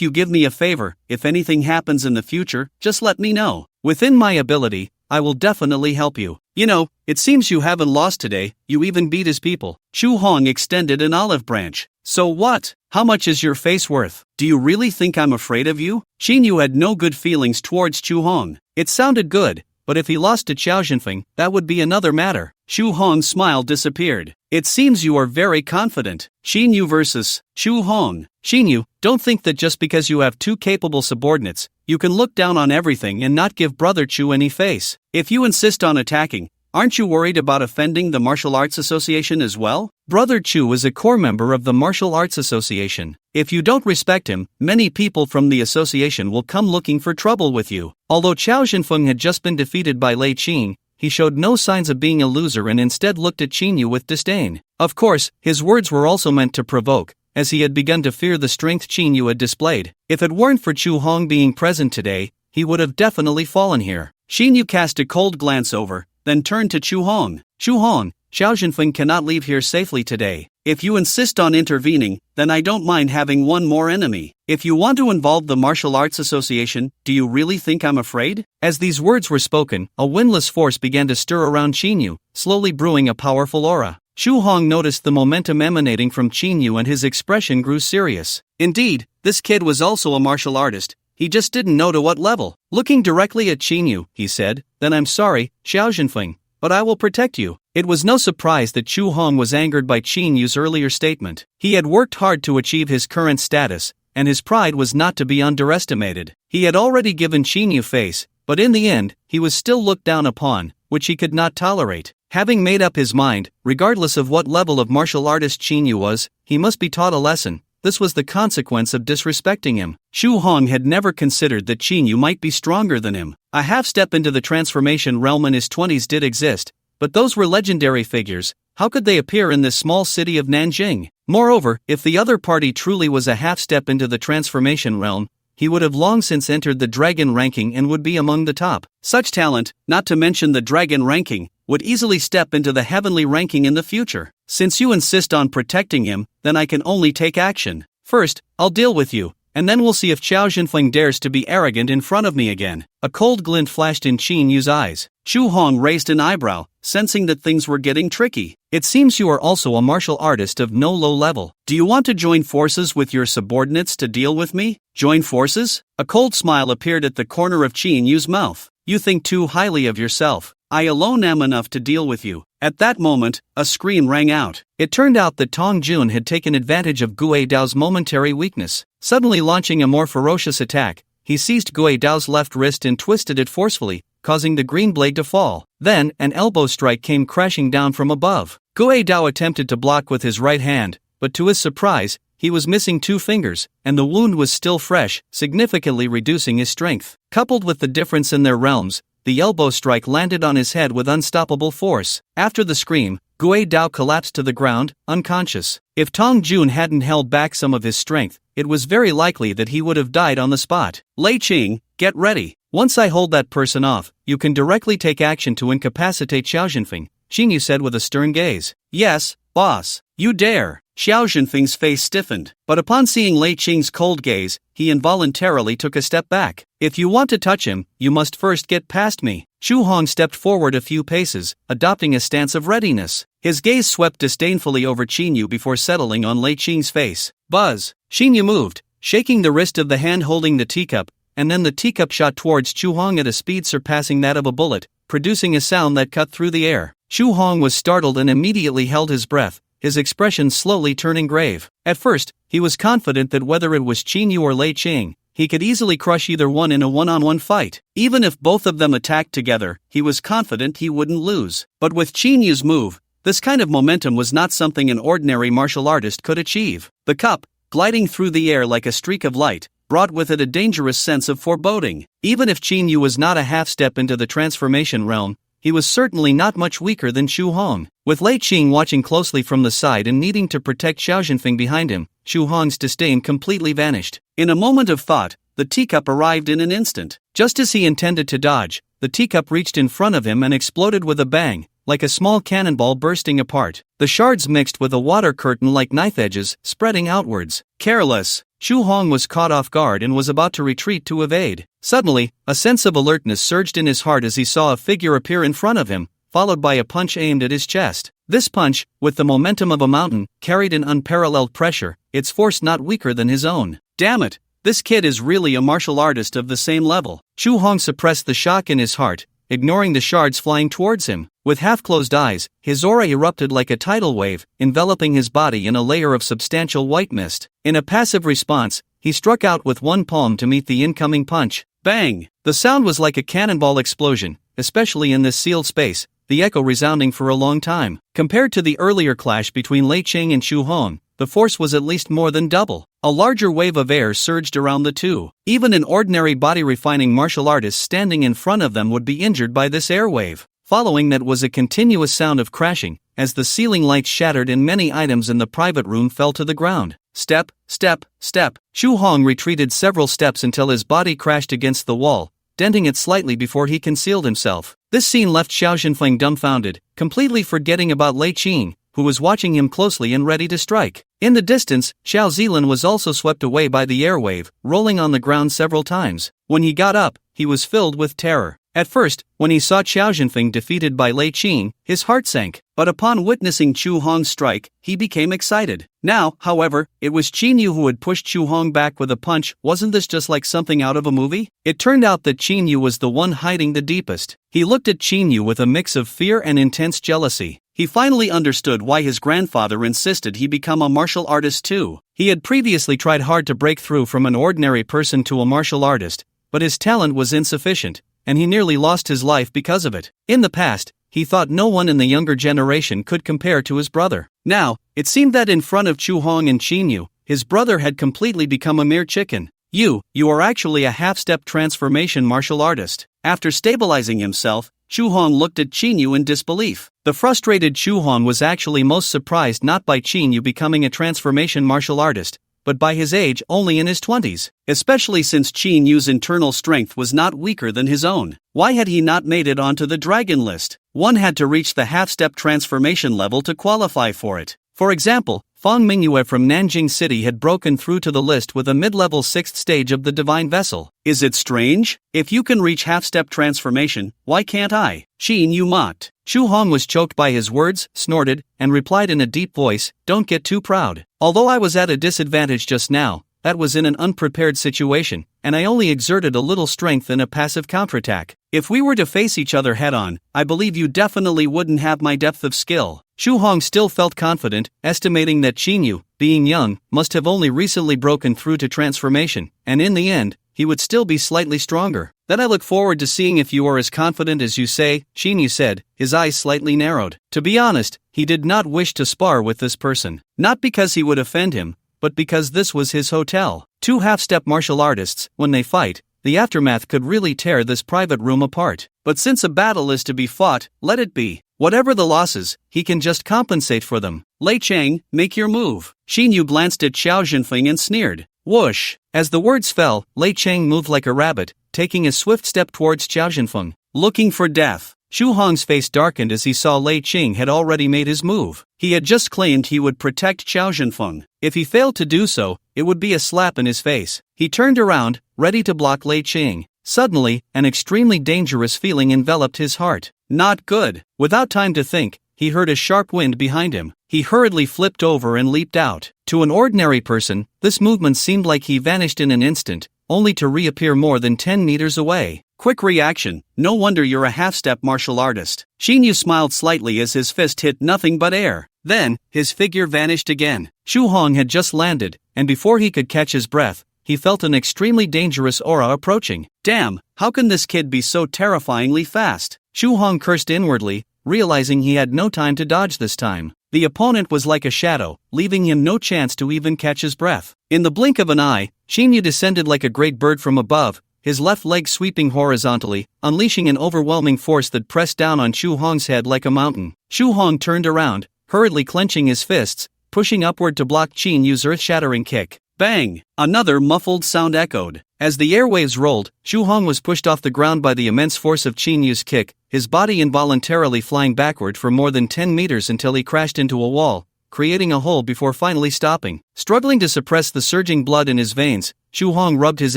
you give me a favor, if anything happens in the future, just let me know. Within my ability, I will definitely help you. You know, it seems you haven't lost today, you even beat his people. Xu Hong extended an olive branch. So what? How much is your face worth? Do you really think I'm afraid of you? Qinyu had no good feelings towards Xu Hong. It sounded good, but if he lost to Xiao Jinfeng, that would be another matter. Xu Hong's smile disappeared. It seems you are very confident. Xinyu versus Xu Hong. Xinyu, don't think that just because you have two capable subordinates, you can look down on everything and not give Brother Chu any face. If you insist on attacking, aren't you worried about offending the Martial Arts Association as well? Brother Chu is a core member of the Martial Arts Association. If you don't respect him, many people from the association will come looking for trouble with you. Although Xiao Jinfeng had just been defeated by Lei Qing, he showed no signs of being a loser and instead looked at Qingyu with disdain. Of course, his words were also meant to provoke, as he had begun to fear the strength Qingyu had displayed. If it weren't for Chu Hong being present today, he would have definitely fallen here. Qingyu cast a cold glance over, then turned to Chu Hong. Chu Hong, Xiao Jinfeng cannot leave here safely today. If you insist on intervening, then I don't mind having one more enemy. If you want to involve the Martial Arts Association, do you really think I'm afraid? As these words were spoken, a windless force began to stir around Qingyu, slowly brewing a powerful aura. Xu Hong noticed the momentum emanating from Qingyu and his expression grew serious. Indeed, this kid was also a martial artist. He just didn't know to what level. Looking directly at Qingyu, he said, "Then I'm sorry, Xiao Jinfeng, but I will protect you." It was no surprise that Chu Hong was angered by Qingyu's earlier statement. He had worked hard to achieve his current status, and his pride was not to be underestimated. He had already given Qingyu face, but in the end, he was still looked down upon, which he could not tolerate. Having made up his mind, regardless of what level of martial artist Qingyu was, he must be taught a lesson. This was the consequence of disrespecting him. Xu Hong had never considered that Qingyu might be stronger than him. A half-step into the transformation realm in his 20s did exist, but those were legendary figures. How could they appear in this small city of Nanjing? Moreover, if the other party truly was a half-step into the transformation realm, he would have long since entered the dragon ranking and would be among the top. Such talent, not to mention the dragon ranking, would easily step into the heavenly ranking in the future. Since you insist on protecting him, then I can only take action. First, I'll deal with you, and then we'll see if Xiao Jinfeng dares to be arrogant in front of me again. A cold glint flashed in Qinyu's eyes. Xu Hong raised an eyebrow, sensing that things were getting tricky. It seems you are also a martial artist of no low level. Do you want to join forces with your subordinates to deal with me? Join forces? A cold smile appeared at the corner of Qinyu's mouth. You think too highly of yourself. I alone am enough to deal with you. At that moment, a scream rang out. It turned out that Tong Jun had taken advantage of Gui Dao's momentary weakness. Suddenly launching a more ferocious attack, he seized Gui Dao's left wrist and twisted it forcefully, causing the green blade to fall. Then, an elbow strike came crashing down from above. Gui Dao attempted to block with his right hand, but to his surprise, he was missing 2 fingers, and the wound was still fresh, significantly reducing his strength. Coupled with the difference in their realms, the elbow strike landed on his head with unstoppable force. After the scream, Gui Dao collapsed to the ground, unconscious. If Tong Jun hadn't held back some of his strength, it was very likely that he would have died on the spot. Lei Qing, get ready. Once I hold that person off, you can directly take action to incapacitate Xiao Jinfeng, Xingyu said with a stern gaze. Yes, boss. You dare. Xiao Jinfeng's face stiffened, but upon seeing Lei Qing's cold gaze, he involuntarily took a step back. If you want to touch him, you must first get past me. Xu Hong stepped forward a few paces, adopting a stance of readiness. His gaze swept disdainfully over Qingyu before settling on Lei Qing's face. Buzz! Qingyu moved, shaking the wrist of the hand holding the teacup, and then the teacup shot towards Xu Hong at a speed surpassing that of a bullet, producing a sound that cut through the air. Xu Hong was startled and immediately held his breath, his expression slowly turning grave. At first, he was confident that whether it was Qingyu or Lei Qing, he could easily crush either one in a one-on-one fight. Even if both of them attacked together, he was confident he wouldn't lose. But with Qinyu's move, this kind of momentum was not something an ordinary martial artist could achieve. The cup, gliding through the air like a streak of light, brought with it a dangerous sense of foreboding. Even if Qingyu was not a half-step into the transformation realm, he was certainly not much weaker than Xu Hong. With Lei Qing watching closely from the side and needing to protect Xiao Jinfeng behind him, Xu Hong's disdain completely vanished. In a moment of thought, the teacup arrived in an instant. Just as he intended to dodge, the teacup reached in front of him and exploded with a bang, like a small cannonball bursting apart. The shards mixed with a water curtain like knife edges, spreading outwards. Careless, Xu Hong was caught off guard and was about to retreat to evade. Suddenly, a sense of alertness surged in his heart as he saw a figure appear in front of him, followed by a punch aimed at his chest. This punch, with the momentum of a mountain, carried an unparalleled pressure, its force not weaker than his own. Damn it! This kid is really a martial artist of the same level. Xu Hong suppressed the shock in his heart, ignoring the shards flying towards him. With half-closed eyes, his aura erupted like a tidal wave, enveloping his body in a layer of substantial white mist. In a passive response, he struck out with one palm to meet the incoming punch. Bang! The sound was like a cannonball explosion, especially in this sealed space, the echo resounding for a long time. Compared to the earlier clash between Lei Ching and Chu Hong, the force was at least more than double. A larger wave of air surged around the two. Even an ordinary body-refining martial artist standing in front of them would be injured by this air wave. Following that was a continuous sound of crashing, as the ceiling lights shattered and many items in the private room fell to the ground. Step, step, step. Chu Hong retreated several steps until his body crashed against the wall, denting it slightly before he concealed himself. This scene left Xiao Zhenfeng dumbfounded, completely forgetting about Lei Qing, who was watching him closely and ready to strike. In the distance, Xiao Zilan was also swept away by the airwave, rolling on the ground several times. When he got up, he was filled with terror. At first, when he saw Xiao Zhenfeng defeated by Lei Qing, his heart sank, but upon witnessing Chu Hong's strike, he became excited. Now, however, it was Qin Yu who had pushed Chu Hong back with a punch. Wasn't this just like something out of a movie? It turned out that Qin Yu was the one hiding the deepest. He looked at Qin Yu with a mix of fear and intense jealousy. He finally understood why his grandfather insisted he become a martial artist too. He had previously tried hard to break through from an ordinary person to a martial artist, but his talent was insufficient, and he nearly lost his life because of it. In the past, he thought no one in the younger generation could compare to his brother. Now, it seemed that in front of Chu Hong and Qin Yu, his brother had completely become a mere chicken. You are actually a half-step transformation martial artist. After stabilizing himself, Chu Hong looked at Qin Yu in disbelief. The frustrated Chu Hong was actually most surprised not by Qin Yu becoming a transformation martial artist, but by his age only in his 20s, especially since Qin Yu's internal strength was not weaker than his own. Why had he not made it onto the dragon list? One had to reach the half-step transformation level to qualify for it. For example, Fang Mingyue from Nanjing City had broken through to the list with a mid-level 6th stage of the Divine Vessel. Is it strange? If you can reach half-step transformation, why can't I? Qin Yu mocked. Chu Hong was choked by his words, snorted, and replied in a deep voice, "Don't get too proud. Although I was at a disadvantage just now, that was in an unprepared situation, and I only exerted a little strength in a passive counterattack. If we were to face each other head-on, I believe you definitely wouldn't have my depth of skill." Chu Hong still felt confident, estimating that Qin Yu, being young, must have only recently broken through to transformation, and in the end, he would still be slightly stronger. "Then I look forward to seeing if you are as confident as you say," Qin Yu said, his eyes slightly narrowed. To be honest, he did not wish to spar with this person. Not because he would offend him, but because this was his hotel. Two half-step martial artists, when they fight, the aftermath could really tear this private room apart. But since a battle is to be fought, let it be. Whatever the losses, he can just compensate for them. "Lei Chang, make your move." Qin Yu glanced at Xiao Zhenfeng and sneered. Whoosh! As the words fell, Lei Chang moved like a rabbit, taking a swift step towards Xiao Zhenfeng. Looking for death. Chu Hong's face darkened as he saw Lei Ching had already made his move. He had just claimed he would protect Xiao Zhenfeng. If he failed to do so, it would be a slap in his face. He turned around, ready to block Lei Ching. Suddenly, an extremely dangerous feeling enveloped his heart. Not good. Without time to think, he heard a sharp wind behind him. He hurriedly flipped over and leaped out. To an ordinary person, this movement seemed like he vanished in an instant, only to reappear more than 10 meters away. Quick reaction. No wonder you're a half-step martial artist. Qin Yu smiled slightly as his fist hit nothing but air. Then, his figure vanished again. Chu Hong had just landed, and before he could catch his breath, he felt an extremely dangerous aura approaching. Damn, how can this kid be so terrifyingly fast? Chu Hong cursed inwardly, realizing he had no time to dodge this time. The opponent was like a shadow, leaving him no chance to even catch his breath. In the blink of an eye, Qin Yu descended like a great bird from above, his left leg sweeping horizontally, unleashing an overwhelming force that pressed down on Chu Hong's head like a mountain. Chu Hong turned around, hurriedly clenching his fists, pushing upward to block Qin Yu's earth-shattering kick. Bang! Another muffled sound echoed. As the airwaves rolled, Chu Hong was pushed off the ground by the immense force of Qin Yu's kick, his body involuntarily flying backward for more than 10 meters until he crashed into a wall, creating a hole before finally stopping. Struggling to suppress the surging blood in his veins, Chu Hong rubbed his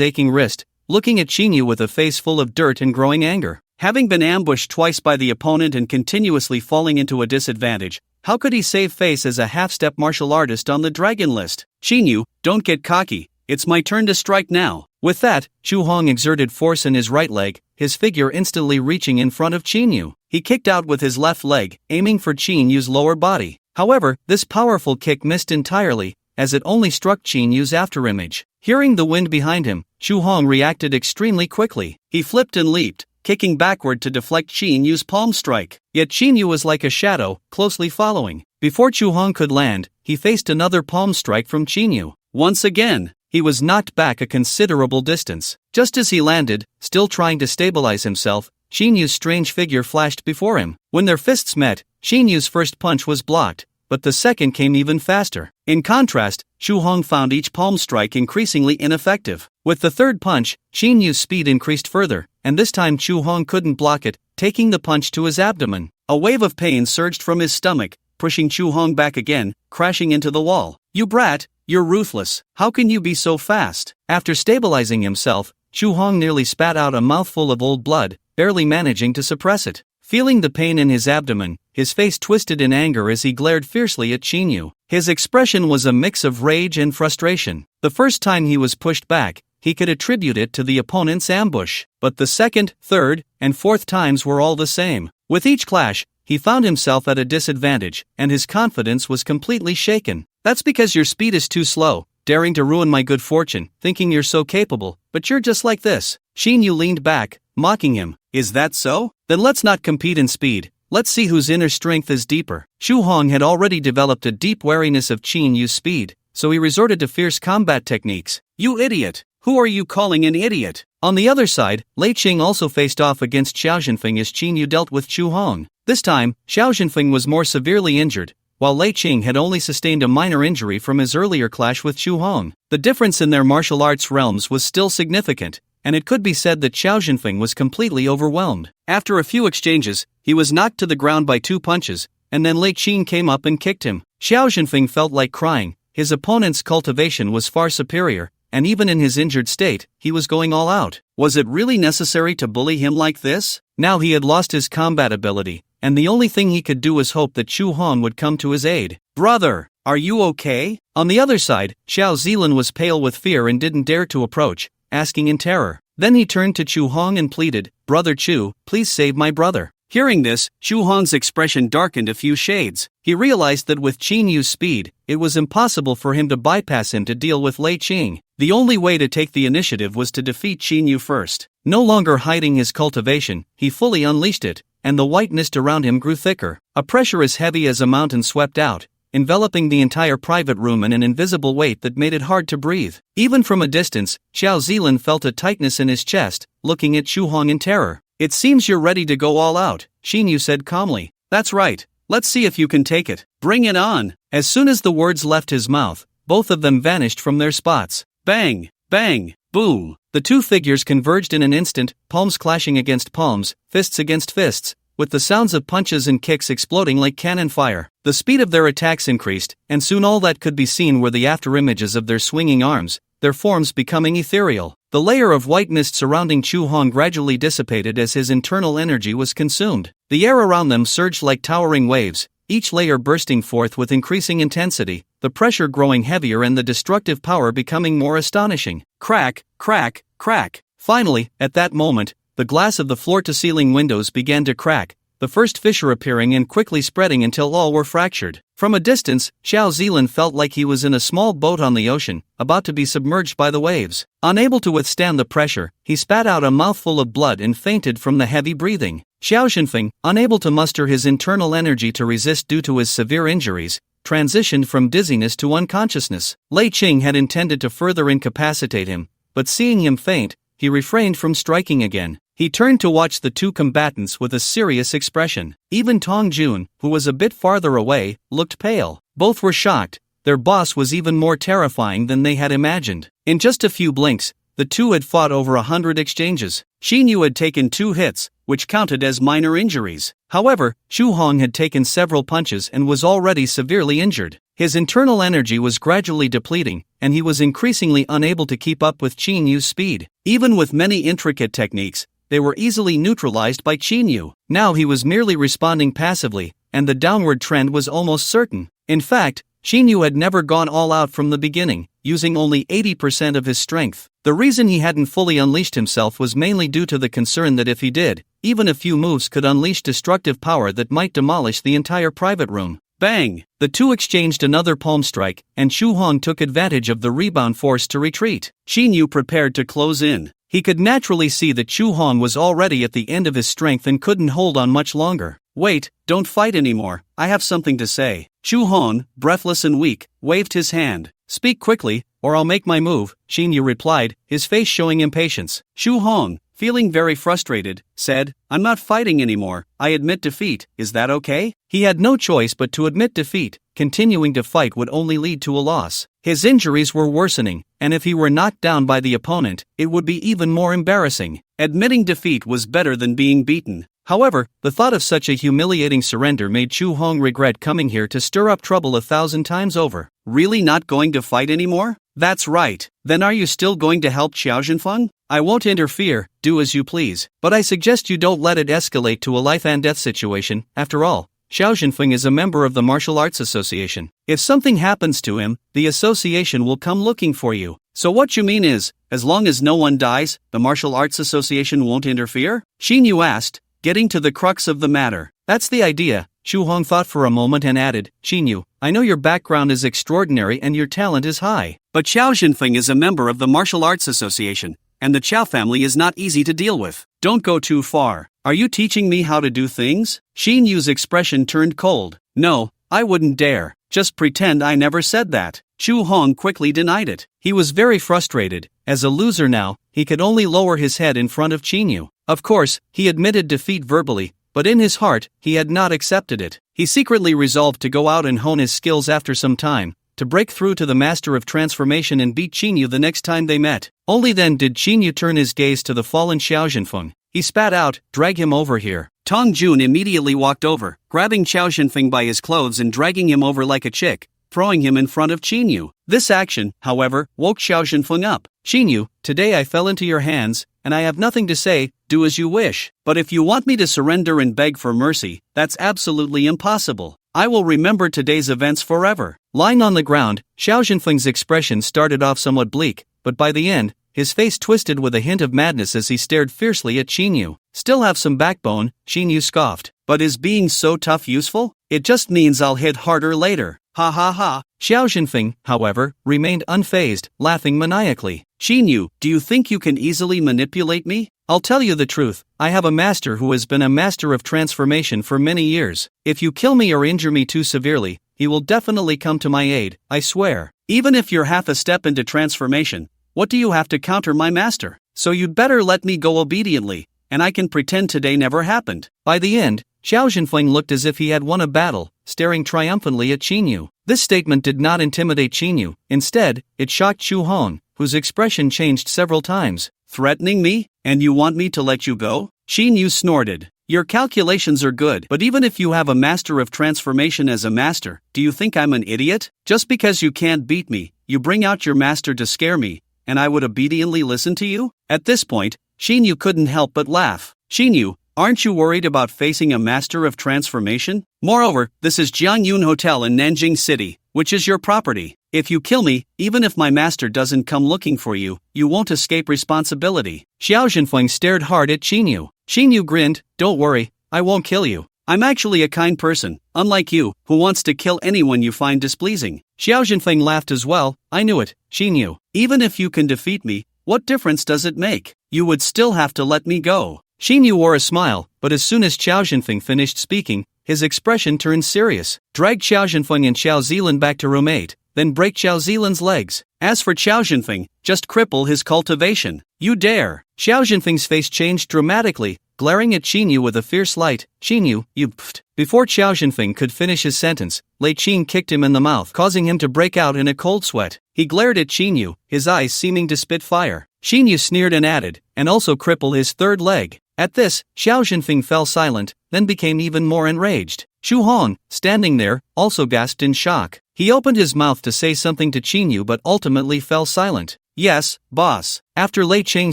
aching wrist, looking at Qin Yu with a face full of dirt and growing anger. Having been ambushed twice by the opponent and continuously falling into a disadvantage, how could he save face as a half-step martial artist on the dragon list? Qin Yu, don't get cocky, it's my turn to strike now. With that, Chu Hong exerted force in his right leg, his figure instantly reaching in front of Qinyu. He kicked out with his left leg, aiming for Qinyu's lower body. However, this powerful kick missed entirely, as it only struck Qinyu's afterimage. Hearing the wind behind him, Xu Hong reacted extremely quickly. He flipped and leaped, kicking backward to deflect Qinyu's palm strike. Yet Qinyu was like a shadow, closely following. Before Xu Hong could land, he faced another palm strike from Qinyu. Once again, he was knocked back a considerable distance. Just as he landed, still trying to stabilize himself, Qinyu's strange figure flashed before him. When their fists met, Qinyu's first punch was blocked, but the second came even faster. In contrast, Xu Hong found each palm strike increasingly ineffective. With the third punch, Qinyu's speed increased further, and this time Xu Hong couldn't block it, taking the punch to his abdomen. A wave of pain surged from his stomach, pushing Xu Hong back again, crashing into the wall. "You brat, you're ruthless. How can you be so fast?" After stabilizing himself, Xu Hong nearly spat out a mouthful of old blood, barely managing to suppress it. Feeling the pain in his abdomen, his face twisted in anger as he glared fiercely at Qinyu. His expression was a mix of rage and frustration. The first time he was pushed back, he could attribute it to the opponent's ambush, but the second, third, and fourth times were all the same. With each clash, he found himself at a disadvantage, and his confidence was completely shaken. "That's because your speed is too slow, daring to ruin my good fortune, thinking you're so capable, but you're just like this." Qinyu leaned back, mocking him. "Is that so? Then let's not compete in speed. Let's see whose inner strength is deeper." Xu Hong had already developed a deep wariness of Qinyu's speed, so he resorted to fierce combat techniques. "You idiot! Who are you calling an idiot?" On the other side, Lei Qing also faced off against Xiao Zhenfeng as Qinyu dealt with Xu Hong. This time, Xiao Zhenfeng was more severely injured, while Lei Qing had only sustained a minor injury from his earlier clash with Xu Hong. The difference in their martial arts realms was still significant, and it could be said that Xiao Zhenfeng was completely overwhelmed. After a few exchanges, he was knocked to the ground by 2 punches, and then Lei Qing came up and kicked him. Xiao Zhenfeng felt like crying. His opponent's cultivation was far superior, and even in his injured state, he was going all out. Was it really necessary to bully him like this? Now he had lost his combat ability, and the only thing he could do was hope that Xu Hong would come to his aid. "Brother, are you okay?" On the other side, Xiao Zilan was pale with fear and didn't dare to approach, asking in terror. Then he turned to Xu Hong and pleaded, "Brother Chu, please save my brother." Hearing this, Xu Hong's expression darkened a few shades. He realized that with Qinyu's speed, it was impossible for him to bypass him to deal with Lei Qing. The only way to take the initiative was to defeat Qinyu first. No longer hiding his cultivation, he fully unleashed it, and the white mist around him grew thicker. A pressure as heavy as a mountain swept out, enveloping the entire private room in an invisible weight that made it hard to breathe. Even from a distance, Xiao Zilan felt a tightness in his chest, looking at Xu Hong in terror. "It seems you're ready to go all out," Qinyu said calmly. "That's right. Let's see if you can take it. Bring it on." As soon as the words left his mouth, both of them vanished from their spots. Bang! Bang! Boom! The 2 figures converged in an instant, palms clashing against palms, fists against fists, with the sounds of punches and kicks exploding like cannon fire. The speed of their attacks increased, and soon all that could be seen were the afterimages of their swinging arms, their forms becoming ethereal. The layer of white mist surrounding Xu Hong gradually dissipated as his internal energy was consumed. The air around them surged like towering waves, each layer bursting forth with increasing intensity, the pressure growing heavier and the destructive power becoming more astonishing. Crack, crack, crack. Finally, at that moment, the glass of the floor-to-ceiling windows began to crack, the first fissure appearing and quickly spreading until all were fractured. From a distance, Xiao Zilan felt like he was in a small boat on the ocean, about to be submerged by the waves. Unable to withstand the pressure, he spat out a mouthful of blood and fainted from the heavy breathing. Xiao Zhenfeng, unable to muster his internal energy to resist due to his severe injuries, transitioned from dizziness to unconsciousness. Lei Qing had intended to further incapacitate him, but seeing him faint, he refrained from striking again. He turned to watch the 2 combatants with a serious expression. Even Tong Jun, who was a bit farther away, looked pale. Both were shocked. Their boss was even more terrifying than they had imagined. In just a few blinks, the 2 had fought over 100 exchanges. Qinyu had taken 2 hits, which counted as minor injuries. However, Xu Hong had taken several punches and was already severely injured. His internal energy was gradually depleting, and he was increasingly unable to keep up with Qinyu's speed. Even with many intricate techniques, they were easily neutralized by Qinyu. Now he was merely responding passively, and the downward trend was almost certain. In fact, Qinyu had never gone all out from the beginning, using only 80% of his strength. The reason he hadn't fully unleashed himself was mainly due to the concern that if he did, even a few moves could unleash destructive power that might demolish the entire private room. Bang! The two exchanged another palm strike, and Chu Hong took advantage of the rebound force to retreat. Xin Yu prepared to close in. He could naturally see that Chu Hong was already at the end of his strength and couldn't hold on much longer. Wait, don't fight anymore, I have something to say. Chu Hong, breathless and weak, waved his hand. Speak quickly, or I'll make my move, Xin Yu replied, his face showing impatience. Chu Hong, feeling very frustrated, said, I'm not fighting anymore, I admit defeat, is that okay? He had no choice but to admit defeat. Continuing to fight would only lead to a loss. His injuries were worsening, and if he were knocked down by the opponent, it would be even more embarrassing. Admitting defeat was better than being beaten. However, the thought of such a humiliating surrender made Chu Hong regret coming here to stir up trouble 1,000 times over. Really not going to fight anymore? That's right. Then are you still going to help Xiao Zhenfeng? I won't interfere, do as you please. But I suggest you don't let it escalate to a life and death situation. After all, Xiao Zhenfeng is a member of the Martial Arts Association. If something happens to him, the association will come looking for you. So what you mean is, as long as no one dies, the Martial Arts Association won't interfere? Xin Yu asked, getting to the crux of the matter. That's the idea, Chu Hong thought for a moment and added, Xin Yu, I know your background is extraordinary and your talent is high. But Xiao Zhenfeng is a member of the Martial Arts Association, and the Qiao family is not easy to deal with. Don't go too far. Are you teaching me how to do things? Xin Yu's expression turned cold. No, I wouldn't dare. Just pretend I never said that. Chu Hong quickly denied it. He was very frustrated. As a loser now, he could only lower his head in front of Xin Yu. Of course, he admitted defeat verbally, but in his heart, he had not accepted it. He secretly resolved to go out and hone his skills after some time, to break through to the Master of Transformation and beat Xin Yu the next time they met. Only then did Xin Yu turn his gaze to the fallen Xiao Zhenfeng. He spat out, drag him over here. Tong Jun immediately walked over, grabbing Xiao Zhenfeng by his clothes and dragging him over like a chick, throwing him in front of Xin Yu. This action, however, woke Xiao Zhenfeng up. Xin Yu, today I fell into your hands, and I have nothing to say, do as you wish. But if you want me to surrender and beg for mercy, that's absolutely impossible. I will remember today's events forever. Lying on the ground, Xiao Zhenfeng's expression started off somewhat bleak, but by the end, his face twisted with a hint of madness as he stared fiercely at Xin Yu. Still have some backbone, Xin Yu scoffed. But is being so tough useful? It just means I'll hit harder later. Ha ha ha. Xiao Zhenfeng, however, remained unfazed, laughing maniacally. Xin Yu, do you think you can easily manipulate me? I'll tell you the truth, I have a master who has been a master of transformation for many years. If you kill me or injure me too severely, he will definitely come to my aid, I swear. Even if you're half a step into transformation, what do you have to counter my master? So you'd better let me go obediently, and I can pretend today never happened. By the end, Xiao Zhenfeng looked as if he had won a battle, staring triumphantly at Xin Yu. This statement did not intimidate Xin Yu. Instead, it shocked Chu Hong, whose expression changed several times. Threatening me? And you want me to let you go? Xin Yu snorted. Your calculations are good, but even if you have a master of transformation as a master, do you think I'm an idiot? Just because you can't beat me, you bring out your master to scare me, and I would obediently listen to you? At this point, Xin Yu couldn't help but laugh. Xin Yu, aren't you worried about facing a master of transformation? Moreover, this is Jiangyun Hotel in Nanjing City, which is your property. If you kill me, even if my master doesn't come looking for you, you won't escape responsibility. Xiao Zhenfeng stared hard at Xin Yu. Xin Yu grinned, don't worry, I won't kill you. I'm actually a kind person, unlike you, who wants to kill anyone you find displeasing. Xiao Zhenfeng laughed as well, I knew it, Xin Yu. Even if you can defeat me, what difference does it make? You would still have to let me go. Xin Yu wore a smile, but as soon as Xiao Zhenfeng finished speaking, his expression turned serious. Drag Xiao Zhenfeng and Xiao Zilan back to room 8, then break Xiao Zilan's legs. As for Xiao Zhenfeng, just cripple his cultivation. You dare. Xiao Zhenfeng's face changed dramatically, glaring at Xin Yu with a fierce light. Xin Yu, you pfft. Before Xiao Zhenfeng could finish his sentence, Lei Qing kicked him in the mouth, causing him to break out in a cold sweat. He glared at Xin Yu, his eyes seeming to spit fire. Xin Yu sneered and added, and also cripple his third leg. At this, Xiao Zhenfeng fell silent, then became even more enraged. Chu Hong, standing there, also gasped in shock. He opened his mouth to say something to Xin Yu but ultimately fell silent. Yes, boss. After Lei Qing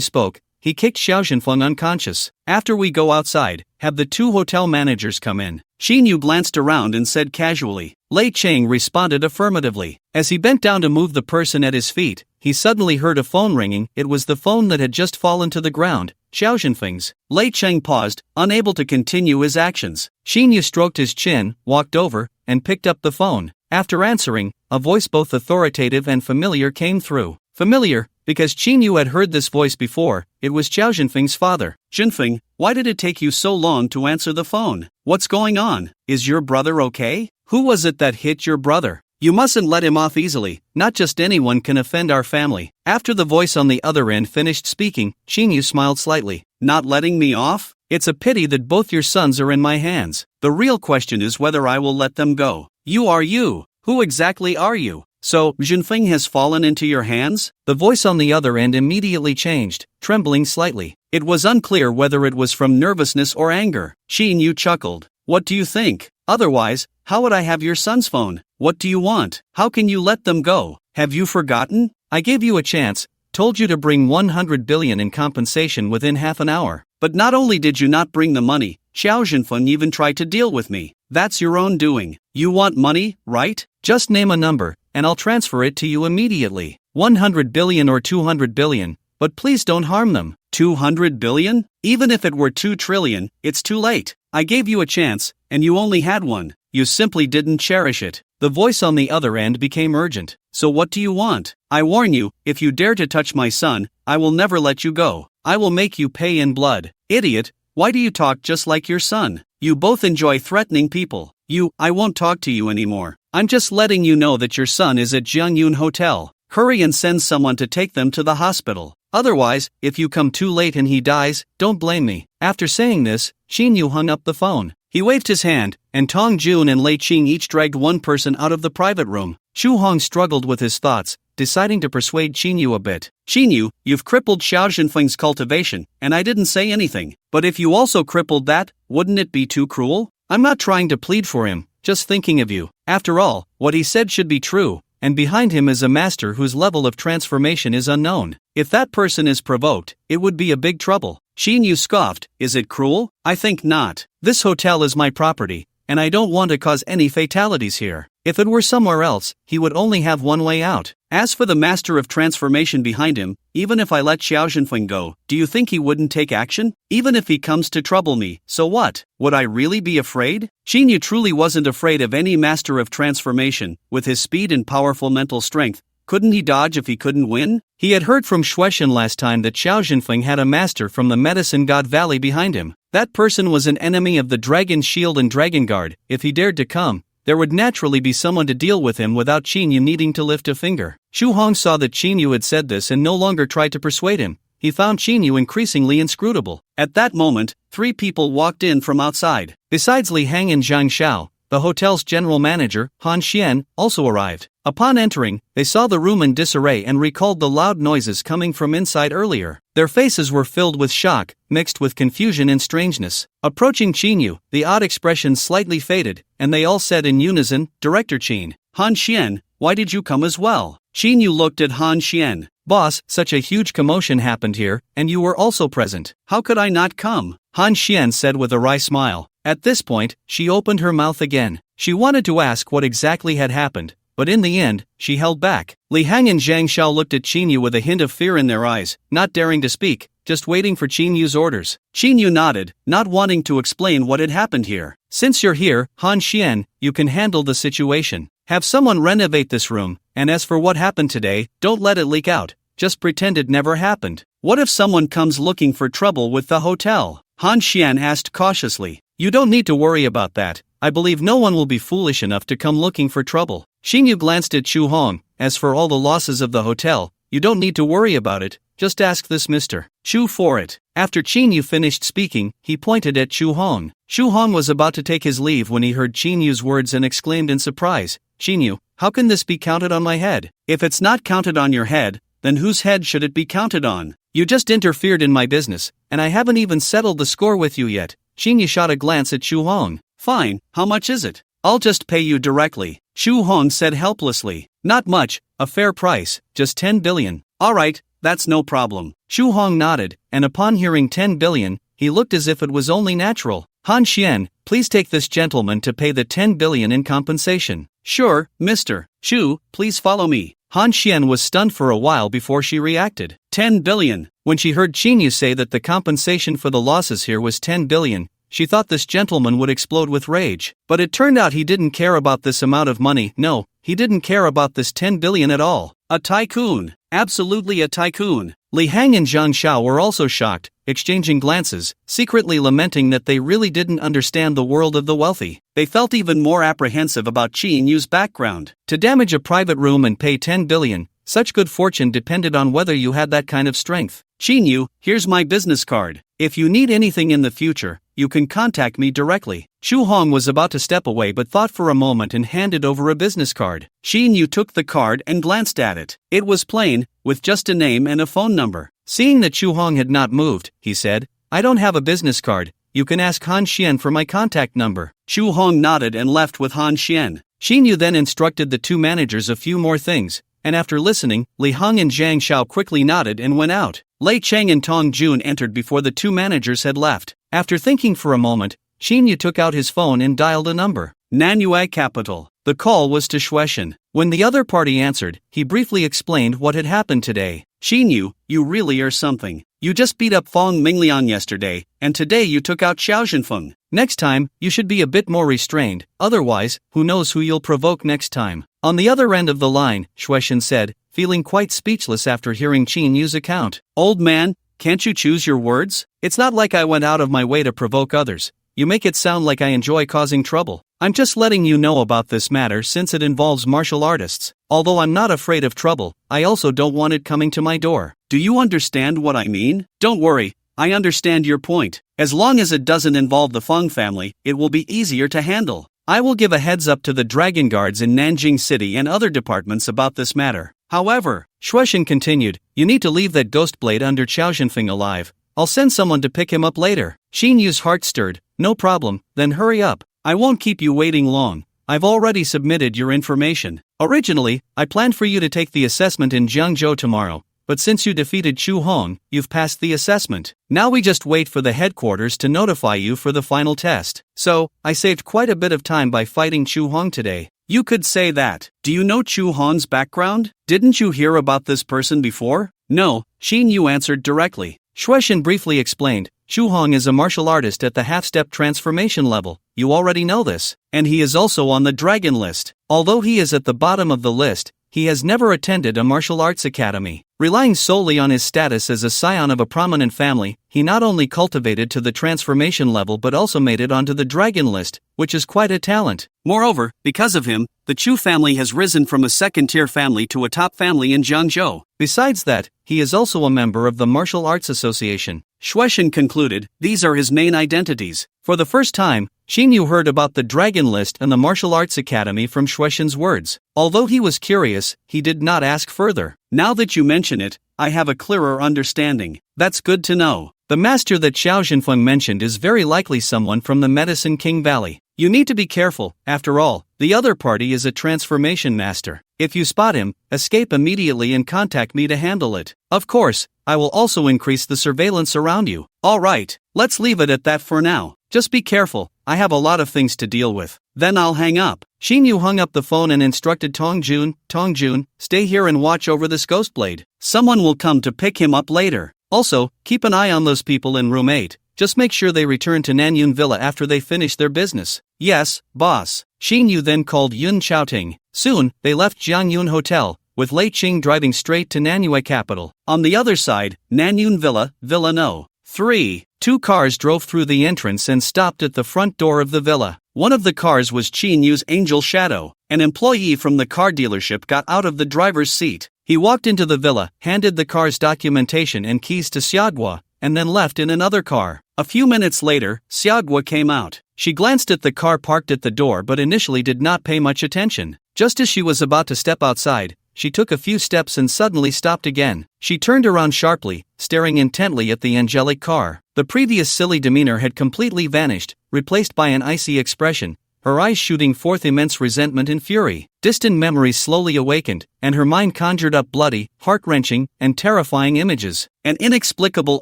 spoke, he kicked Xiao Zhenfeng unconscious. After we go outside, have the two hotel managers come in. Xin Yu glanced around and said casually. Lei Qing responded affirmatively. As he bent down to move the person at his feet, he suddenly heard a phone ringing. It was the phone that had just fallen to the ground. Xiao Zhenfeng's. Lei Cheng paused, unable to continue his actions. Xinyu stroked his chin, walked over, and picked up the phone. After answering, a voice both authoritative and familiar came through. Familiar, because Xinyu had heard this voice before. It was Xiao Zhenfeng's father. Zhenfeng, why did it take you so long to answer the phone? What's going on? Is your brother okay? Who was it that hit your brother? You mustn't let him off easily. Not just anyone can offend our family. After the voice on the other end finished speaking, Xinyu smiled slightly. Not letting me off? It's a pity that both your sons are in my hands. The real question is whether I will let them go. You are you. Who exactly are you? So, Zhenfeng has fallen into your hands? The voice on the other end immediately changed, trembling slightly. It was unclear whether it was from nervousness or anger. Xinyu chuckled. What do you think? Otherwise, how would I have your son's phone? What do you want? How can you let them go? Have you forgotten? I gave you a chance, told you to bring 100 billion in compensation within half an hour. But not only did you not bring the money, Xiao Zhenfeng even tried to deal with me. That's your own doing. You want money, right? Just name a number, and I'll transfer it to you immediately. 100 billion or 200 billion, but please don't harm them. 200 billion? Even if it were 2 trillion, it's too late. I gave you a chance, and you only had one. You simply didn't cherish it. The voice on the other end became urgent. So what do you want? I warn you, if you dare to touch my son, I will never let you go. I will make you pay in blood. Idiot, why do you talk just like your son? You both enjoy threatening people. I won't talk to you anymore. I'm just letting you know that your son is at Jiangyun Hotel. Hurry and send someone to take them to the hospital. Otherwise, if you come too late and he dies, don't blame me. After saying this, Xinyu hung up the phone. He waved his hand, and Tong Jun and Lei Qing each dragged one person out of the private room. Xu Hong struggled with his thoughts, deciding to persuade Xinyu a bit. Xinyu, you've crippled Xiao Zhenfeng's cultivation, and I didn't say anything. But if you also crippled that, wouldn't it be too cruel? I'm not trying to plead for him, just thinking of you. After all, what he said should be true, and behind him is a master whose level of transformation is unknown. If that person is provoked, it would be a big trouble. Xinyu scoffed. Is it cruel? I think not. This hotel is my property, and I don't want to cause any fatalities here. If it were somewhere else, he would only have one way out. As for the master of transformation behind him, even if I let Xiao Zhenfeng go, do you think he wouldn't take action? Even if he comes to trouble me, so what? Would I really be afraid? Xinyu truly wasn't afraid of any master of transformation. With his speed and powerful mental strength, couldn't he dodge if he couldn't win? He had heard from Xueshen last time that Xiao Zhenfeng had a master from the Medicine God Valley behind him. That person was an enemy of the Dragon Shield and Dragon Guard. If he dared to come, there would naturally be someone to deal with him without Xinyu needing to lift a finger. Xu Hong saw that Xinyu had said this and no longer tried to persuade him. He found Xinyu increasingly inscrutable. At that moment, 3 people walked in from outside. Besides Li Hang and Zhang Xiao, the hotel's general manager, Han Xian, also arrived. Upon entering, they saw the room in disarray and recalled the loud noises coming from inside earlier. Their faces were filled with shock, mixed with confusion and strangeness. Approaching Xinyu, the odd expression slightly faded, and they all said in unison, Director Qin. Han Xian, why did you come as well? Xinyu looked at Han Xian. Boss, such a huge commotion happened here, and you were also present. How could I not come? Han Xian said with a wry smile. At this point, she opened her mouth again. She wanted to ask what exactly had happened, but in the end, she held back. Li Hang and Zhang Xiao looked at Xinyu with a hint of fear in their eyes, not daring to speak, just waiting for Qinyu's orders. Xinyu nodded, not wanting to explain what had happened here. Since you're here, Han Xian, you can handle the situation. Have someone renovate this room, and as for what happened today, don't let it leak out. Just pretend it never happened. What if someone comes looking for trouble with the hotel? Han Xian asked cautiously. You don't need to worry about that. I believe no one will be foolish enough to come looking for trouble. Xinyu glanced at Xu Hong. As for all the losses of the hotel, you don't need to worry about it. Just ask this Mr. Xu for it. After Xinyu finished speaking, he pointed at Xu Hong. Xu Hong was about to take his leave when he heard Qinyu's words and exclaimed in surprise, Xinyu, how can this be counted on my head? If it's not counted on your head, then whose head should it be counted on? You just interfered in my business, and I haven't even settled the score with you yet. Xinyu shot a glance at Xu Hong. Fine, how much is it? I'll just pay you directly. Xu Hong said helplessly. Not much, a fair price, just 10 billion. Alright, that's no problem. Xu Hong nodded, and upon hearing 10 billion, he looked as if it was only natural. Han Xian, please take this gentleman to pay the 10 billion in compensation. Sure, Mr. Xu, please follow me. Han Xian was stunned for a while before she reacted. 10 billion. When she heard Qinyu say that the compensation for the losses here was 10 billion, she thought this gentleman would explode with rage. But it turned out he didn't care about this amount of money. No, he didn't care about this 10 billion at all. A tycoon. Absolutely a tycoon. Li Hang and Zhang Xiao were also shocked, exchanging glances, secretly lamenting that they really didn't understand the world of the wealthy. They felt even more apprehensive about Qin Yu's background. To damage a private room and pay 10 billion, such good fortune depended on whether you had that kind of strength. Qin Yu, here's my business card. If you need anything in the future, you can contact me directly. Chu Hong was about to step away but thought for a moment and handed over a business card. Qin Yu took the card and glanced at it. It was plain, with just a name and a phone number. Seeing that Chu Hong had not moved, he said, I don't have a business card. You can ask Han Xian for my contact number. Chu Hong nodded and left with Han Xian. Qin Yu then instructed the two managers a few more things, and after listening, Li Heng and Zhang Xiao quickly nodded and went out. Lei Cheng and Tong Jun entered before the two managers had left. After thinking for a moment, Qin Yu took out his phone and dialed a number. Nanyue Capital. The call was to Shueishan. When the other party answered, he briefly explained what had happened today. Qin Yu, you really are something. You just beat up Fong Mingliang yesterday, and today you took out Xiao Zhenfeng. Next time, you should be a bit more restrained, otherwise, who knows who you'll provoke next time. On the other end of the line, Shueishan said, feeling quite speechless after hearing Qin Yu's account. Old man, can't you choose your words? It's not like I went out of my way to provoke others. You make it sound like I enjoy causing trouble. I'm just letting you know about this matter since it involves martial artists. Although I'm not afraid of trouble, I also don't want it coming to my door. Do you understand what I mean? Don't worry, I understand your point. As long as it doesn't involve the Feng family, it will be easier to handle. I will give a heads up to the Dragon Guards in Nanjing City and other departments about this matter. However, Shueishan continued, you need to leave that ghost blade under Xiao Zhenfeng alive. I'll send someone to pick him up later. Qin Yu's heart stirred. No problem, then hurry up. I won't keep you waiting long. I've already submitted your information. Originally, I planned for you to take the assessment in Jiangzhou tomorrow, but since you defeated Chu Hong, you've passed the assessment. Now we just wait for the headquarters to notify you for the final test. So, I saved quite a bit of time by fighting Chu Hong today. You could say that. Do you know Chu Hong's background? Didn't you hear about this person before? No, Qin Yu answered directly. Shueishan briefly explained, Chu Hong is a martial artist at the half-step transformation level. You already know this. And he is also on the dragon list. Although he is at the bottom of the list, he has never attended a martial arts academy. Relying solely on his status as a scion of a prominent family, he not only cultivated to the transformation level but also made it onto the dragon list, which is quite a talent. Moreover, because of him, the Chu family has risen from a second-tier family to a top family in Jiangzhou. Besides that, he is also a member of the Martial Arts Association. Shueishan concluded, these are his main identities. For the first time, Qin Yu heard about the Dragon List and the Martial Arts Academy from Shueishan's words. Although he was curious, he did not ask further. Now that you mention it, I have a clearer understanding. That's good to know. The master that Xiao Zhenfeng mentioned is very likely someone from the Medicine King Valley. You need to be careful, after all, the other party is a transformation master. If you spot him, escape immediately and contact me to handle it. Of course, I will also increase the surveillance around you. Alright, let's leave it at that for now. Just be careful, I have a lot of things to deal with. Then I'll hang up. Qin Yu hung up the phone and instructed Tong Jun, stay here and watch over this ghost blade. Someone will come to pick him up later. Also, keep an eye on those people in room 8. Just make sure they return to Nanyun Villa after they finish their business. Yes, boss. Qin Yu then called Yun Chaoting. Soon, they left Jiangyun Hotel, with Lei Qing driving straight to Nanyue Capital. On the other side, Nanyun Villa, Villa No. 3. 2 cars drove through the entrance and stopped at the front door of the villa. One of the cars was Qin Yu's Angel Shadow. An employee from the car dealership got out of the driver's seat. He walked into the villa, handed the car's documentation and keys to Xiaodua, and then left in another car. A few minutes later, Xiaodua came out. She glanced at the car parked at the door but initially did not pay much attention. Just as she was about to step outside, she took a few steps and suddenly stopped again. She turned around sharply, staring intently at the angelic car. The previous silly demeanor had completely vanished, replaced by an icy expression, her eyes shooting forth immense resentment and fury. Distant memories slowly awakened, and her mind conjured up bloody, heart-wrenching, and terrifying images. An inexplicable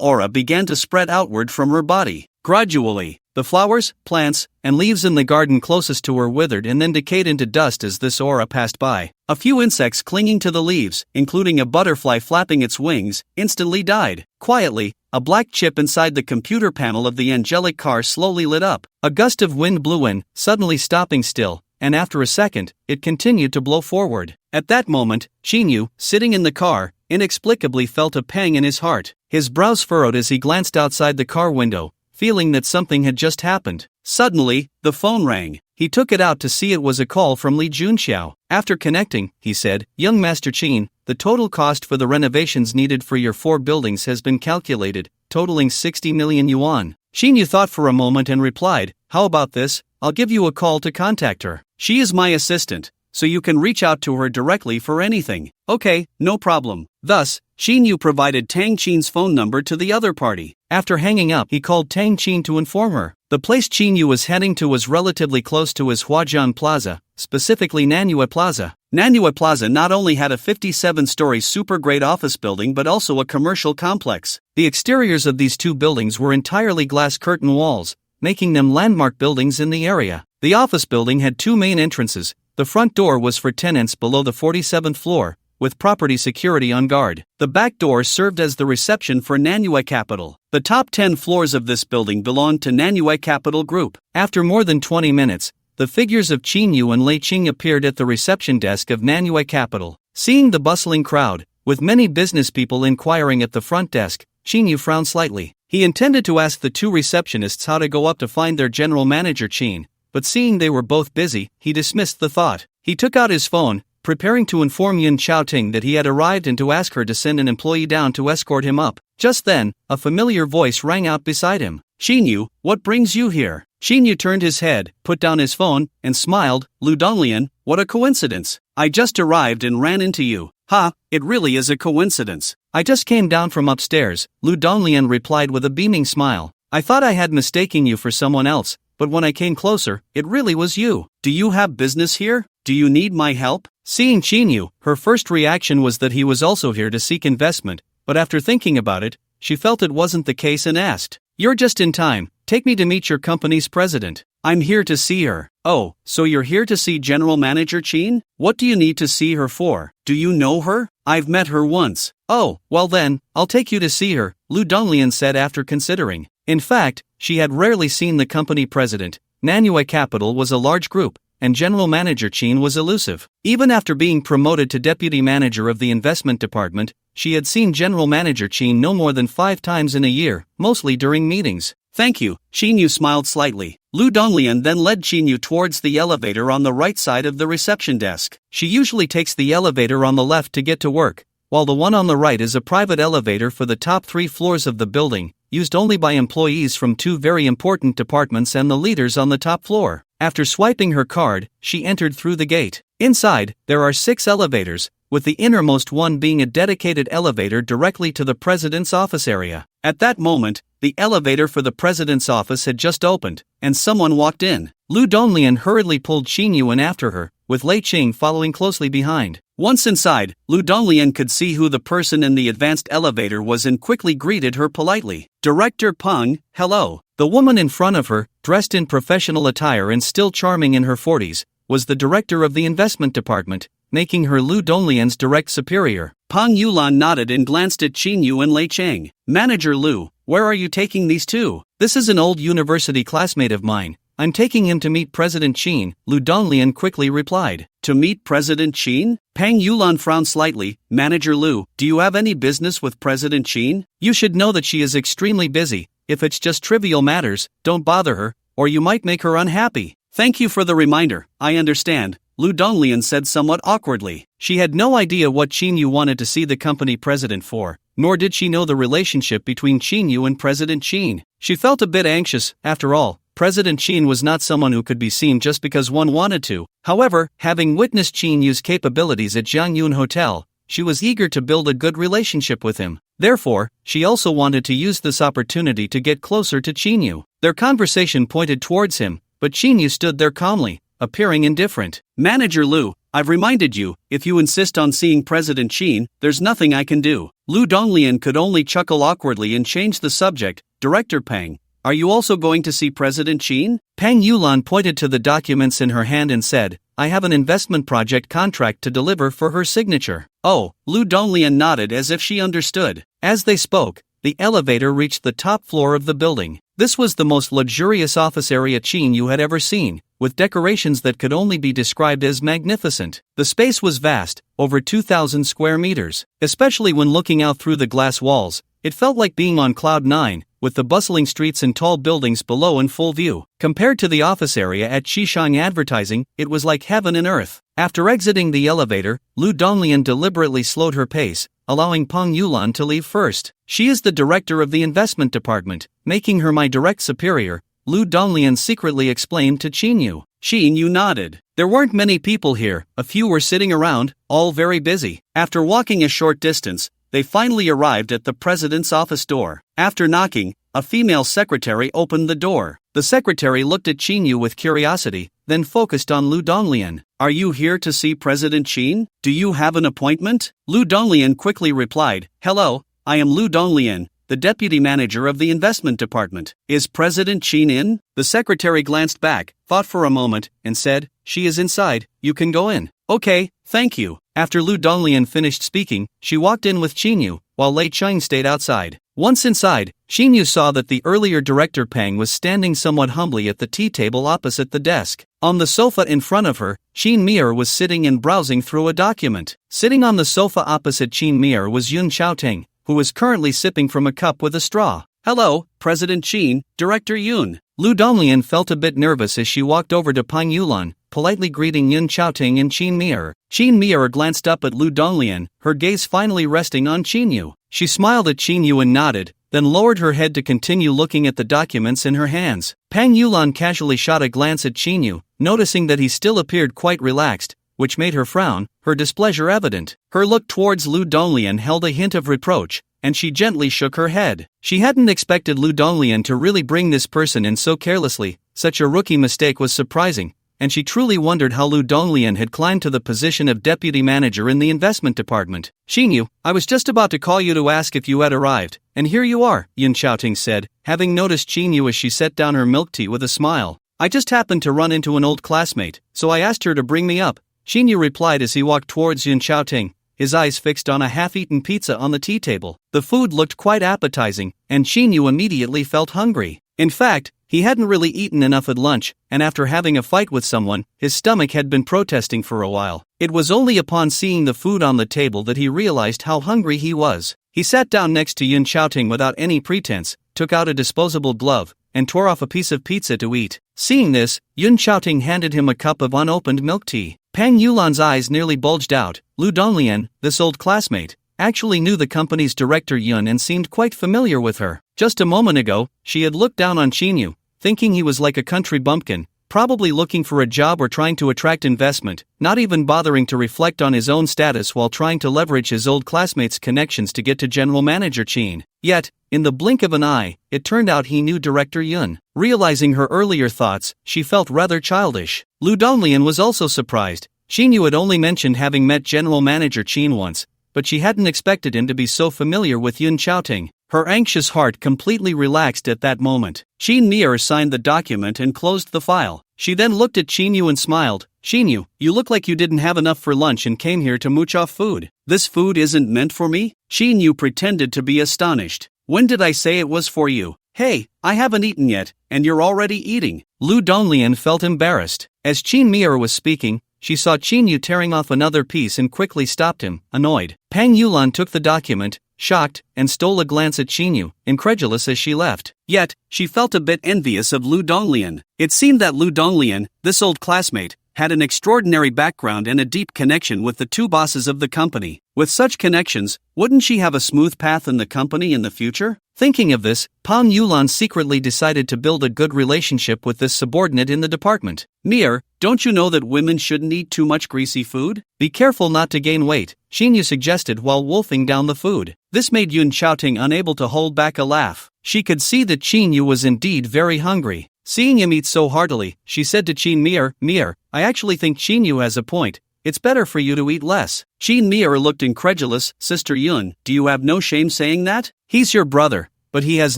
aura began to spread outward from her body. Gradually, the flowers, plants, and leaves in the garden closest to her withered and then decayed into dust as this aura passed by. A A few insects clinging to the leaves, including a butterfly flapping its wings, instantly died. Quietly, a black chip inside the computer panel of the angelic car slowly lit up. A gust of wind blew in, suddenly stopping still, and after a second, it continued to blow forward. At that moment, Chinyu, sitting in the car, inexplicably felt a pang in his heart. His brows furrowed as he glanced outside the car window, feeling that something had just happened. Suddenly, the phone rang. He took it out to see it was a call from Li Junxiao. After connecting, he said, "Young Master Qin, the total cost for the renovations needed for your 4 buildings has been calculated, totaling 60 million yuan. Xinyu thought for a moment and replied, "How about this? I'll give you a call to contact her. She is my assistant, so you can reach out to her directly for anything." "Okay, no problem." Thus, Xinyu provided Tang Qin's phone number to the other party. After hanging up, he called Tang Qin to inform her. The place Xinyu was heading to was relatively close to his Huajian Plaza, specifically Nanyue Plaza. Nanyue Plaza not only had a 57-story super-grade office building but also a commercial complex. The exteriors of these 2 buildings were entirely glass curtain walls, making them landmark buildings in the area. The office building had 2 main entrances. The front door was for tenants below the 47th floor, with property security on guard. The back door served as the reception for Nanyue Capital. The top 10 floors of this building belonged to Nanyue Capital Group. After more than 20 minutes, the figures of Qinyu and Lei Qing appeared at the reception desk of Nanyue Capital. Seeing the bustling crowd, with many business people inquiring at the front desk, Qinyu frowned slightly. He intended to ask the 2 receptionists how to go up to find their general manager Qin, but seeing they were both busy, he dismissed the thought. He took out his phone, preparing to inform Yun Xiaoting that he had arrived and to ask her to send an employee down to escort him up. Just then, a familiar voice rang out beside him. "Xinyu, what brings you here?" Xinyu turned his head, put down his phone, and smiled. "Lu Donglian, what a coincidence. I just arrived and ran into you." "Ha, it really is a coincidence. I just came down from upstairs," Lu Donglian replied with a beaming smile. "I thought I had mistaken you for someone else, but when I came closer, it really was you. Do you have business here? Do you need my help?" Seeing Qinyu, her first reaction was that he was also here to seek investment, but after thinking about it, she felt it wasn't the case and asked, "You're just in time, take me to meet your company's president." "I'm here to see her." "Oh, so you're here to see General Manager Qin? What do you need to see her for? Do you know her?" "I've met her once." "Oh, well then, I'll take you to see her," Lu Donglian said after considering. In fact, she had rarely seen the company president. Nanyue Capital was a large group, and General Manager Qin was elusive. Even after being promoted to deputy manager of the investment department, she had seen General Manager Qin no more than 5 times in a year, mostly during meetings. "Thank you," Qinyu smiled slightly. Lu Donglian then led Qinyu towards the elevator on the right side of the reception desk. She usually takes the elevator on the left to get to work, while the one on the right is a private elevator for the top 3 floors of the building, used only by employees from 2 very important departments and the leaders on the top floor. After swiping her card, she entered through the gate. Inside, there are 6 elevators, with the innermost one being a dedicated elevator directly to the president's office area. At that moment, the elevator for the president's office had just opened, and someone walked in. Lu Donglian hurriedly pulled Qinyu in after her, with Lei Qing following closely behind. Once inside, Lu Donglian could see who the person in the advanced elevator was and quickly greeted her politely. "Director Peng, hello." The woman in front of her, dressed in professional attire and still charming in her 40s, was the director of the investment department, making her Lu Donglian's direct superior. Peng Yulan nodded and glanced at Qinyu and Lei Cheng. "Manager Lu, where are you taking these 2? "This is an old university classmate of mine. I'm taking him to meet President Qin," Lu Donglian quickly replied. "To meet President Qin?" Peng Yulan frowned slightly. "Manager Lu, do you have any business with President Qin? You should know that she is extremely busy. If it's just trivial matters, don't bother her, or you might make her unhappy." "Thank you for the reminder, I understand," Lu Donglian said somewhat awkwardly. She had no idea what Qinyu wanted to see the company president for, nor did she know the relationship between Qinyu and President Qin. She felt a bit anxious. After all, President Qin was not someone who could be seen just because one wanted to. However, having witnessed Qinyu's capabilities at Jiangyun Hotel, she was eager to build a good relationship with him. Therefore, she also wanted to use this opportunity to get closer to Qinyu. Their conversation pointed towards him, but Qinyu stood there calmly, appearing indifferent. "Manager Lu, I've reminded you, if you insist on seeing President Qin, there's nothing I can do." Lu Donglian could only chuckle awkwardly and change the subject. "Director Peng, are you also going to see President Qin? Pang Yulan pointed to the documents in her hand and said, I have an investment project contract to deliver for her signature. Oh, Lu Donglian nodded as if she understood. As they spoke, the elevator reached the top floor of the building. This was the most luxurious office area Qin Yu had ever seen, with decorations that could only be described as magnificent. The space was vast, over 2,000 square meters. Especially when looking out through the glass walls, it felt like being on Cloud 9, with the bustling streets and tall buildings below in full view. Compared to the office area at Xishang Advertising, it was like heaven and earth. After exiting the elevator, Lu Donglian deliberately slowed her pace, allowing Peng Yulan to leave first. She is the director of the investment department, making her my direct superior, Lu Donglian secretly explained to Qin Yu. Qin Yu nodded. There weren't many people here, a few were sitting around, all very busy. After walking a short distance, they finally arrived at the president's office door. After knocking, a female secretary opened the door. The secretary looked at Qin Yu with curiosity, then focused on Lu Donglian. Are you here to see President Qin? Do you have an appointment? Lu Donglian quickly replied, Hello, I am Lu Donglian, the deputy manager of the investment department. Is President Qin in? The secretary glanced back, thought for a moment, and said, She is inside, you can go in. Okay, thank you. After Lu Donglian finished speaking, she walked in with Qin Yu, while Lei Cheng stayed outside. Once inside, Qin Yu saw that the earlier director Peng was standing somewhat humbly at the tea table opposite the desk. On the sofa in front of her, Qin Mir was sitting and browsing through a document. Sitting on the sofa opposite Qin Mir was Yun Xiaoting, who was currently sipping from a cup with a straw. Hello, President Qin, Director Yun. Lu Donglian felt a bit nervous as she walked over to Peng Yulan, politely greeting Yun Xiaoting and Qin Mir. Qin Mir glanced up at Lu Donglian, her gaze finally resting on Qin Yu. She smiled at Qin Yu and nodded, then lowered her head to continue looking at the documents in her hands. Peng Yulan casually shot a glance at Qin Yu, noticing that he still appeared quite relaxed, which made her frown, her displeasure evident. Her look towards Lu Donglian held a hint of reproach, and she gently shook her head. She hadn't expected Lu Donglian to really bring this person in so carelessly. Such a rookie mistake was surprising, and she truly wondered how Lu Donglian had climbed to the position of deputy manager in the investment department. Qin Yu, I was just about to call you to ask if you had arrived, and here you are, Yun Xiaoting said, having noticed Qin Yu as she set down her milk tea with a smile. I just happened to run into an old classmate, so I asked her to bring me up. Qin Yu replied as he walked towards Yun Xiaoting, his eyes fixed on a half-eaten pizza on the tea table. The food looked quite appetizing, and Qin Yu immediately felt hungry. In fact, he hadn't really eaten enough at lunch, and after having a fight with someone, his stomach had been protesting for a while. It was only upon seeing the food on the table that he realized how hungry he was. He sat down next to Yun Xiaoting without any pretense, took out a disposable glove, and tore off a piece of pizza to eat. Seeing this, Yun Xiaoting handed him a cup of unopened milk tea. Peng Yulan's eyes nearly bulged out. Lu Donglian, this old classmate, actually knew the company's director Yun and seemed quite familiar with her. Just a moment ago, she had looked down on Qin Yu, thinking he was like a country bumpkin, probably looking for a job or trying to attract investment, not even bothering to reflect on his own status while trying to leverage his old classmate's connections to get to General Manager Qin. Yet, in the blink of an eye, it turned out he knew Director Yun. Realizing her earlier thoughts, she felt rather childish. Lu Donglian was also surprised. Qin Yu had only mentioned having met General Manager Qin once, but she hadn't expected him to be so familiar with Yun Xiaoting. Her anxious heart completely relaxed at that moment. Qin Mir signed the document and closed the file. She then looked at Qin Yu and smiled. Qin Yu, you look like you didn't have enough for lunch and came here to mooch off food. This food isn't meant for me? Qin Yu pretended to be astonished. When did I say it was for you? Hey, I haven't eaten yet, and you're already eating. Lu Donglian felt embarrassed. As Qin Mir was speaking, she saw Qin Yu tearing off another piece and quickly stopped him, annoyed. Peng Yulan took the document, shocked, and stole a glance at Qin Yu, incredulous as she left. Yet, she felt a bit envious of Lu Donglian. It seemed that Lu Donglian, this old classmate, had an extraordinary background and a deep connection with the two bosses of the company. With such connections, wouldn't she have a smooth path in the company in the future? Thinking of this, Peng Yulan secretly decided to build a good relationship with this subordinate in the department. Mir, don't you know that women shouldn't eat too much greasy food? Be careful not to gain weight, Qin Yu suggested while wolfing down the food. This made Yun Xiaoting unable to hold back a laugh. She could see that Qin Yu was indeed very hungry. Seeing him eat so heartily, she said to Qin Mir, Mir, I actually think Qin Yu has a point. It's better for you to eat less. Qin Mir looked incredulous. Sister Yun, do you have no shame saying that? He's your brother, but he has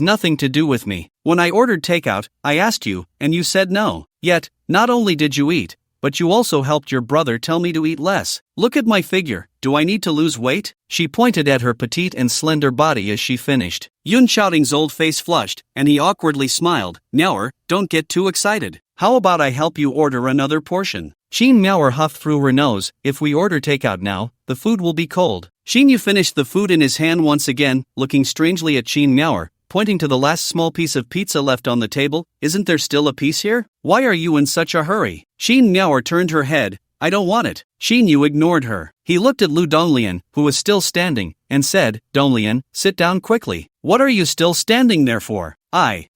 nothing to do with me. When I ordered takeout, I asked you, and you said no. Yet, not only did you eat, but you also helped your brother tell me to eat less. Look at my figure, do I need to lose weight? She pointed at her petite and slender body as she finished. Yun Xiaoting's old face flushed, and he awkwardly smiled. Meower, don't get too excited. How about I help you order another portion? Qin Meower huffed through her nose. If we order takeout now, the food will be cold. Qin Yu finished the food in his hand once again, looking strangely at Qin Meower, pointing to the last small piece of pizza left on the table. Isn't there still a piece here? Why are you in such a hurry? Qin Meower turned her head. I don't want it. Qin Yu ignored her. He looked at Lu Donglian, who was still standing, and said, Donglian, sit down quickly. What are you still standing there for?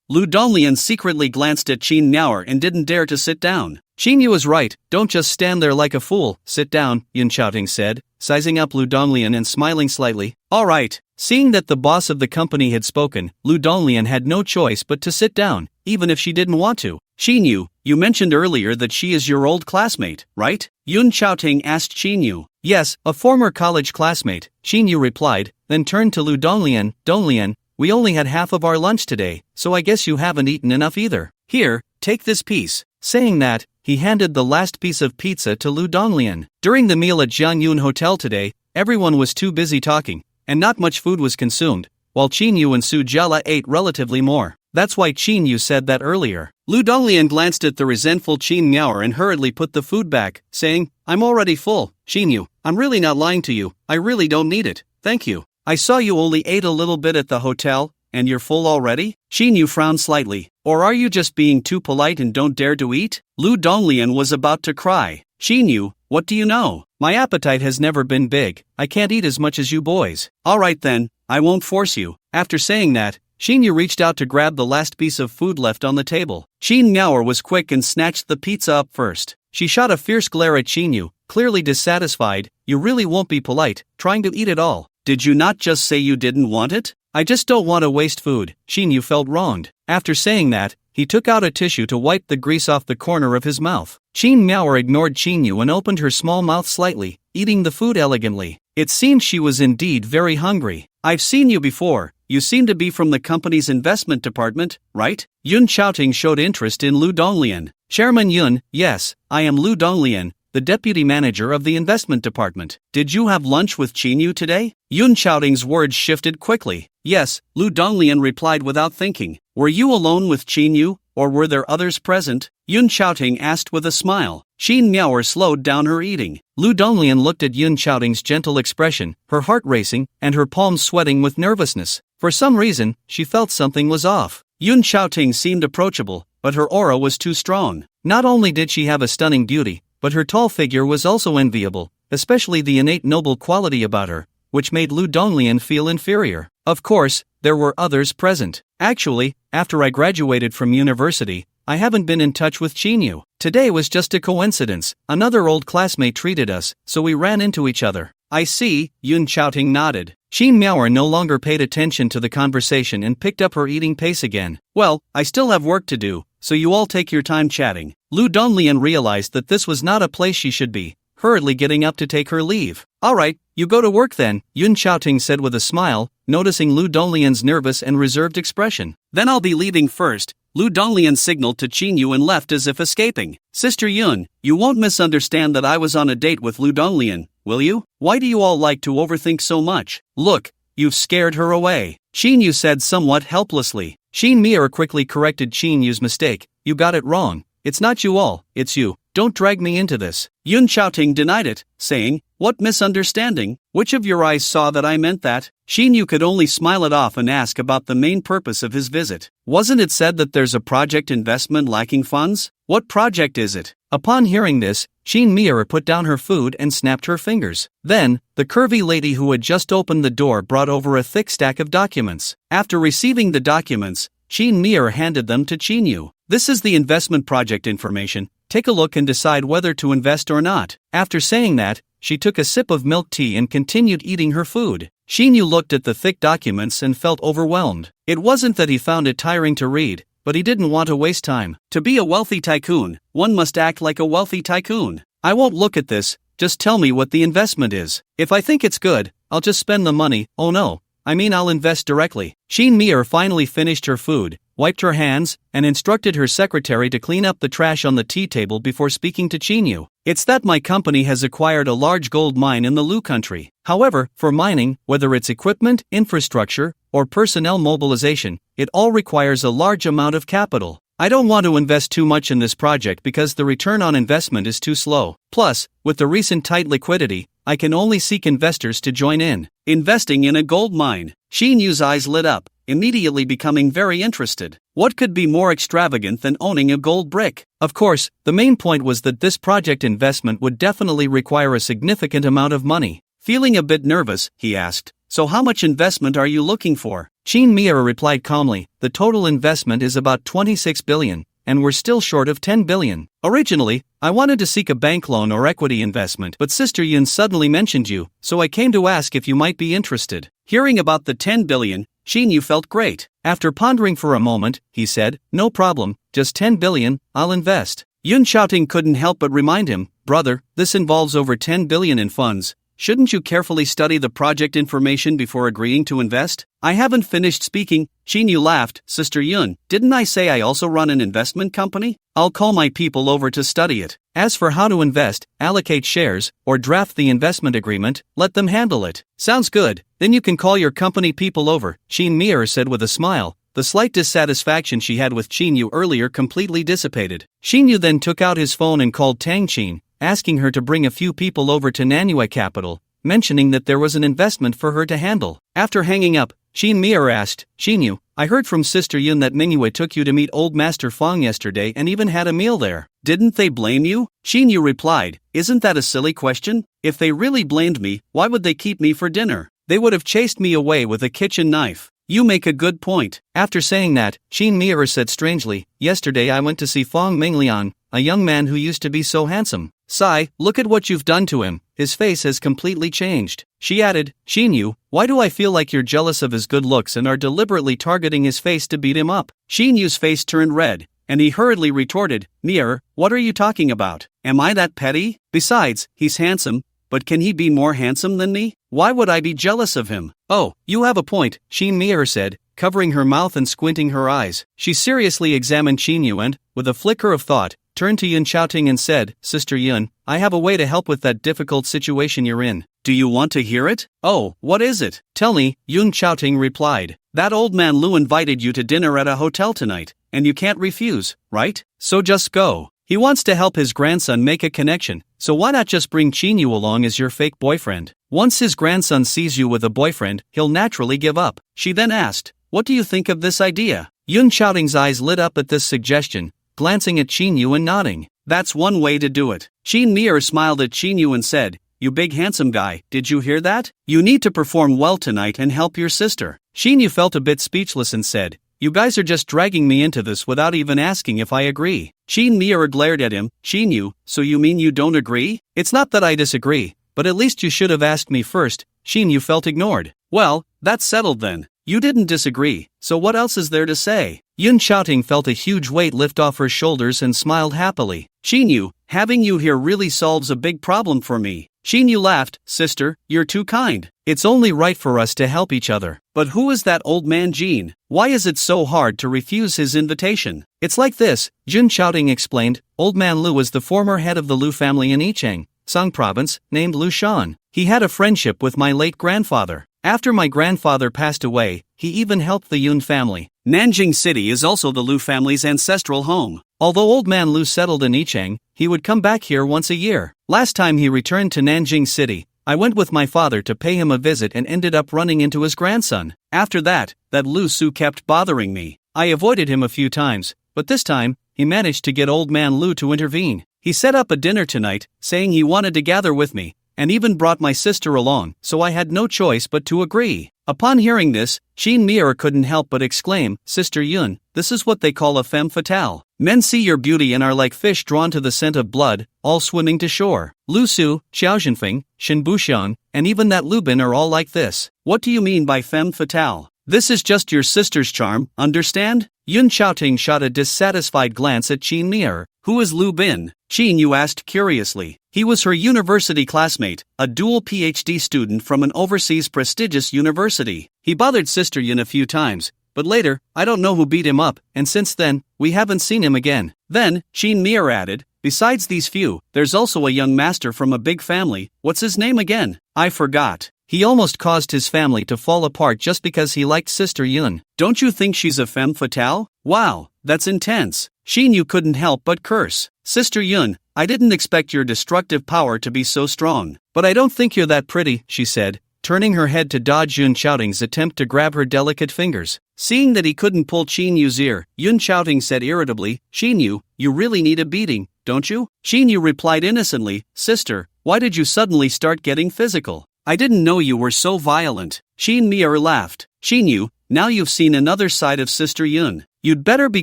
Lu Donglian secretly glanced at Qin Meower and didn't dare to sit down. Qin Yu was right, don't just stand there like a fool. Sit down, Yun Xiaoting said, sizing up Lu Donglian and smiling slightly. Alright. Seeing that the boss of the company had spoken, Lu Donglian had no choice but to sit down, even if she didn't want to. Qin Yu, you mentioned earlier that she is your old classmate, right? Yun Xiaoting asked Qin Yu. Yes, a former college classmate, Qin Yu replied, then turned to Lu Donglian. Donglian, we only had half of our lunch today, so I guess you haven't eaten enough either. Here, take this piece. Saying that, he handed the last piece of pizza to Lu Donglian. During the meal at Jianyun Hotel today, everyone was too busy talking, and not much food was consumed, while Qin Yu and Su Jiala ate relatively more. That's why Qin Yu said that earlier. Lu Donglian glanced at the resentful Qin Meower and hurriedly put the food back, saying, I'm already full. Qin Yu, I'm really not lying to you, I really don't need it, thank you. I saw you only ate a little bit at the hotel, and you're full already? Qin Yu frowned slightly. Or are you just being too polite and don't dare to eat? Lu Donglian was about to cry. Qin Yu, what do you know? My appetite has never been big, I can't eat as much as you boys. Alright then, I won't force you. After saying that, Qin Yu reached out to grab the last piece of food left on the table. Qin Meower was quick and snatched the pizza up first. She shot a fierce glare at Qin Yu, clearly dissatisfied. You really won't be polite, trying to eat it all. Did you not just say you didn't want it? I just don't want to waste food. Qin Yu felt wronged. After saying that, he took out a tissue to wipe the grease off the corner of his mouth. Qin Meower ignored Qin Yu and opened her small mouth slightly, eating the food elegantly. It seemed she was indeed very hungry. I've seen you before. You seem to be from the company's investment department, right? Yun Xiaoting showed interest in Lu Donglian. Chairman Yun, yes, I am Lu Donglian, the deputy manager of the investment department. Did you have lunch with Qin Yu today? Yun Xiaoting's words shifted quickly. Yes, Lu Donglian replied without thinking. Were you alone with Qin Yu, or were there others present? Yun Xiaoting asked with a smile. Qin Meower slowed down her eating. Lu Donglian looked at Yun Xiaoting's gentle expression, her heart racing, and her palms sweating with nervousness. For some reason, she felt something was off. Yun Xiaoting seemed approachable, but her aura was too strong. Not only did she have a stunning beauty, but her tall figure was also enviable, especially the innate noble quality about her, which made Lu Donglian feel inferior. Of course, there were others present. Actually, after I graduated from university, I haven't been in touch with Qin Yu. Today was just a coincidence. Another old classmate treated us, so we ran into each other. I see, Yun Xiaoting nodded. Qin Meower no longer paid attention to the conversation and picked up her eating pace again. Well, I still have work to do, so you all take your time chatting. Lu Donglian realized that this was not a place she should be, hurriedly getting up to take her leave. Alright, you go to work then, Yun Xiaoting said with a smile, noticing Lu Donglian's nervous and reserved expression. Then I'll be leaving first. Lu Donglian signaled to Qin Yu and left as if escaping. Sister Yun, you won't misunderstand that I was on a date with Lu Donglian, will you? Why do you all like to overthink so much? Look, you've scared her away. Qin Yu said somewhat helplessly. Qin Meower quickly corrected Qin Yu's mistake. You got it wrong. It's not you all, it's you. Don't drag me into this. Yun Xiaoting denied it, saying, what misunderstanding? Which of your eyes saw that I meant that? Qin Yu could only smile it off and ask about the main purpose of his visit. Wasn't it said that there's a project investment lacking funds? What project is it? Upon hearing this, Qin Meower put down her food and snapped her fingers. Then, the curvy lady who had just opened the door brought over a thick stack of documents. After receiving the documents, Qin Meower handed them to Qin Yu. This is the investment project information. Take a look and decide whether to invest or not. After saying that, she took a sip of milk tea and continued eating her food. Qin Yu looked at the thick documents and felt overwhelmed. It wasn't that he found it tiring to read, but he didn't want to waste time. To be a wealthy tycoon, one must act like a wealthy tycoon. I won't look at this, just tell me what the investment is. If I think it's good, I'll just spend the money. Oh no, I mean I'll invest directly. Shin Mi-er finally finished her food, wiped her hands, and instructed her secretary to clean up the trash on the tea table before speaking to Chinyu. It's that my company has acquired a large gold mine in the Lu country. However, for mining, whether it's equipment, infrastructure, or personnel mobilization, it all requires a large amount of capital. I don't want to invest too much in this project because the return on investment is too slow. Plus, with the recent tight liquidity, I can only seek investors to join in. Investing in a gold mine. Shinyu's eyes lit up, immediately becoming very interested. What could be more extravagant than owning a gold brick? Of course, the main point was that this project investment would definitely require a significant amount of money. Feeling a bit nervous, he asked, "So how much investment are you looking for?" Shin Mi-er replied calmly, "The total investment is about 26 billion, and we're still short of 10 billion. Originally, I wanted to seek a bank loan or equity investment, but Sister Yun suddenly mentioned you, so I came to ask if you might be interested." Hearing about the 10 billion, Shin-yu felt great. After pondering for a moment, he said, "No problem, just 10 billion, I'll invest." Yun Xiaoting couldn't help but remind him, "Brother, this involves over 10 billion in funds. Shouldn't you carefully study the project information before agreeing to invest?" "I haven't finished speaking," Shin-yu laughed. "Sister Yun, didn't I say I also run an investment company? I'll call my people over to study it. As for how to invest, allocate shares, or draft the investment agreement, let them handle it." "Sounds good, then you can call your company people over," Shin Mi-er said with a smile. The slight dissatisfaction she had with Shin-yu earlier completely dissipated. Shin-yu then took out his phone and called Tang Chin, asking her to bring a few people over to Manhwa capital, mentioning that there was an investment for her to handle. After hanging up, Shin Mi-er asked, "Shin-yu, I heard from Sister Yun that Manhwa took you to meet Old Master Fong yesterday and even had a meal there. Didn't they blame you?" Shin-yu replied, "Isn't that a silly question? If they really blamed me, why would they keep me for dinner? They would have chased me away with a kitchen knife." "You make a good point." After saying that, Shin Mi-er said strangely, "Yesterday I went to see Fong Minglian, a young man who used to be so handsome. Sigh, look at what you've done to him, his face has completely changed." She added, "Shin-yu, why do I feel like you're jealous of his good looks and are deliberately targeting his face to beat him up?" Shin-yu's face turned red, and he hurriedly retorted, "Mi-er, what are you talking about? Am I that petty? Besides, he's handsome, but can he be more handsome than me? Why would I be jealous of him?" "Oh, you have a point," Shin Mi-er said, covering her mouth and squinting her eyes. She seriously examined Shin-yu and, with a flicker of thought, turned to Yun Xiaoting and said, "Sister Yun, I have a way to help with that difficult situation you're in. Do you want to hear it?" "Oh, what is it?" "Tell me," Yun Xiaoting replied. "That old man Lu invited you to dinner at a hotel tonight, and you can't refuse, right? So just go. He wants to help his grandson make a connection, so why not just bring Chinyu along as your fake boyfriend? Once his grandson sees you with a boyfriend, he'll naturally give up." She then asked, "What do you think of this idea?" Yun Xiaoting's eyes lit up at this suggestion, glancing at Chinyu and nodding. "That's one way to do it." Shin Mi-er smiled at Chinyu and said, "You big handsome guy, did you hear that? You need to perform well tonight and help your sister." Chinyu felt a bit speechless and said, "You guys are just dragging me into this without even asking if I agree." Shin Mi-er glared at him. "Shinyu, so you mean you don't agree?" "It's not that I disagree, but at least you should have asked me first." Shinyu felt ignored. "Well, that's settled then. You didn't disagree, so what else is there to say?" Yun Xiaoting felt a huge weight lift off her shoulders and smiled happily. "Shinyu, having you here really solves a big problem for me." Shinyu laughed. "Sister, you're too kind. It's only right for us to help each other." "But who is that old man Jin? Why is it so hard to refuse his invitation?" "It's like this," Yun Xiaoting explained. "Old man Lu was the former head of the Lu family in Yicheng, Song province, named Lu Shan. He had a friendship with my late grandfather. After my grandfather passed away, he even helped the Yun family. Nanjing City is also the Lu family's ancestral home. Although old man Lu settled in Yicheng, he would come back here once a year. Last time he returned to Nanjing City, I went with my father to pay him a visit and ended up running into his grandson. After that Lu Su kept bothering me. I avoided him a few times, but this time, he managed to get old man Lu to intervene. He set up a dinner tonight, saying he wanted to gather with me, and even brought my sister along, so I had no choice but to agree." Upon hearing this, Shin Mi-er couldn't help but exclaim, "Sister Yun, this is what they call a femme fatale. Men see your beauty and are like fish drawn to the scent of blood, all swimming to shore. Lu Su, Xiao Zhenfeng, Shen Bushan, and even that Lu Bin are all like this." "What do you mean by femme fatale?" This is just your sister's charm, understand? Yun Xiaoting shot a dissatisfied glance at Qin Mir. Who is Lu Bin? Qin Yu asked curiously. He was her university classmate, a dual PhD student from an overseas prestigious university. He bothered Sister Yun a few times, but later, I don't know who beat him up, and since then, we haven't seen him again. Then, Qin Mir added, besides these few, there's also a young master from a big family. What's his name again? I forgot. He almost caused his family to fall apart just because he liked Sister Yun. Don't you think she's a femme fatale? Wow, that's intense. Qin Yu couldn't help but curse. Sister Yun, I didn't expect your destructive power to be so strong. But I don't think you're that pretty, she said, turning her head to dodge Yun Xiaoting's attempt to grab her delicate fingers. Seeing that he couldn't pull Qin Yu's ear, Yun Xiaoting said irritably, Qin Yu, you really need a beating, don't you? Qin Yu replied innocently, Sister, why did you suddenly start getting physical? I didn't know you were so violent. Qin Mir laughed. Qin Yu, now you've seen another side of Sister Yun. You'd better be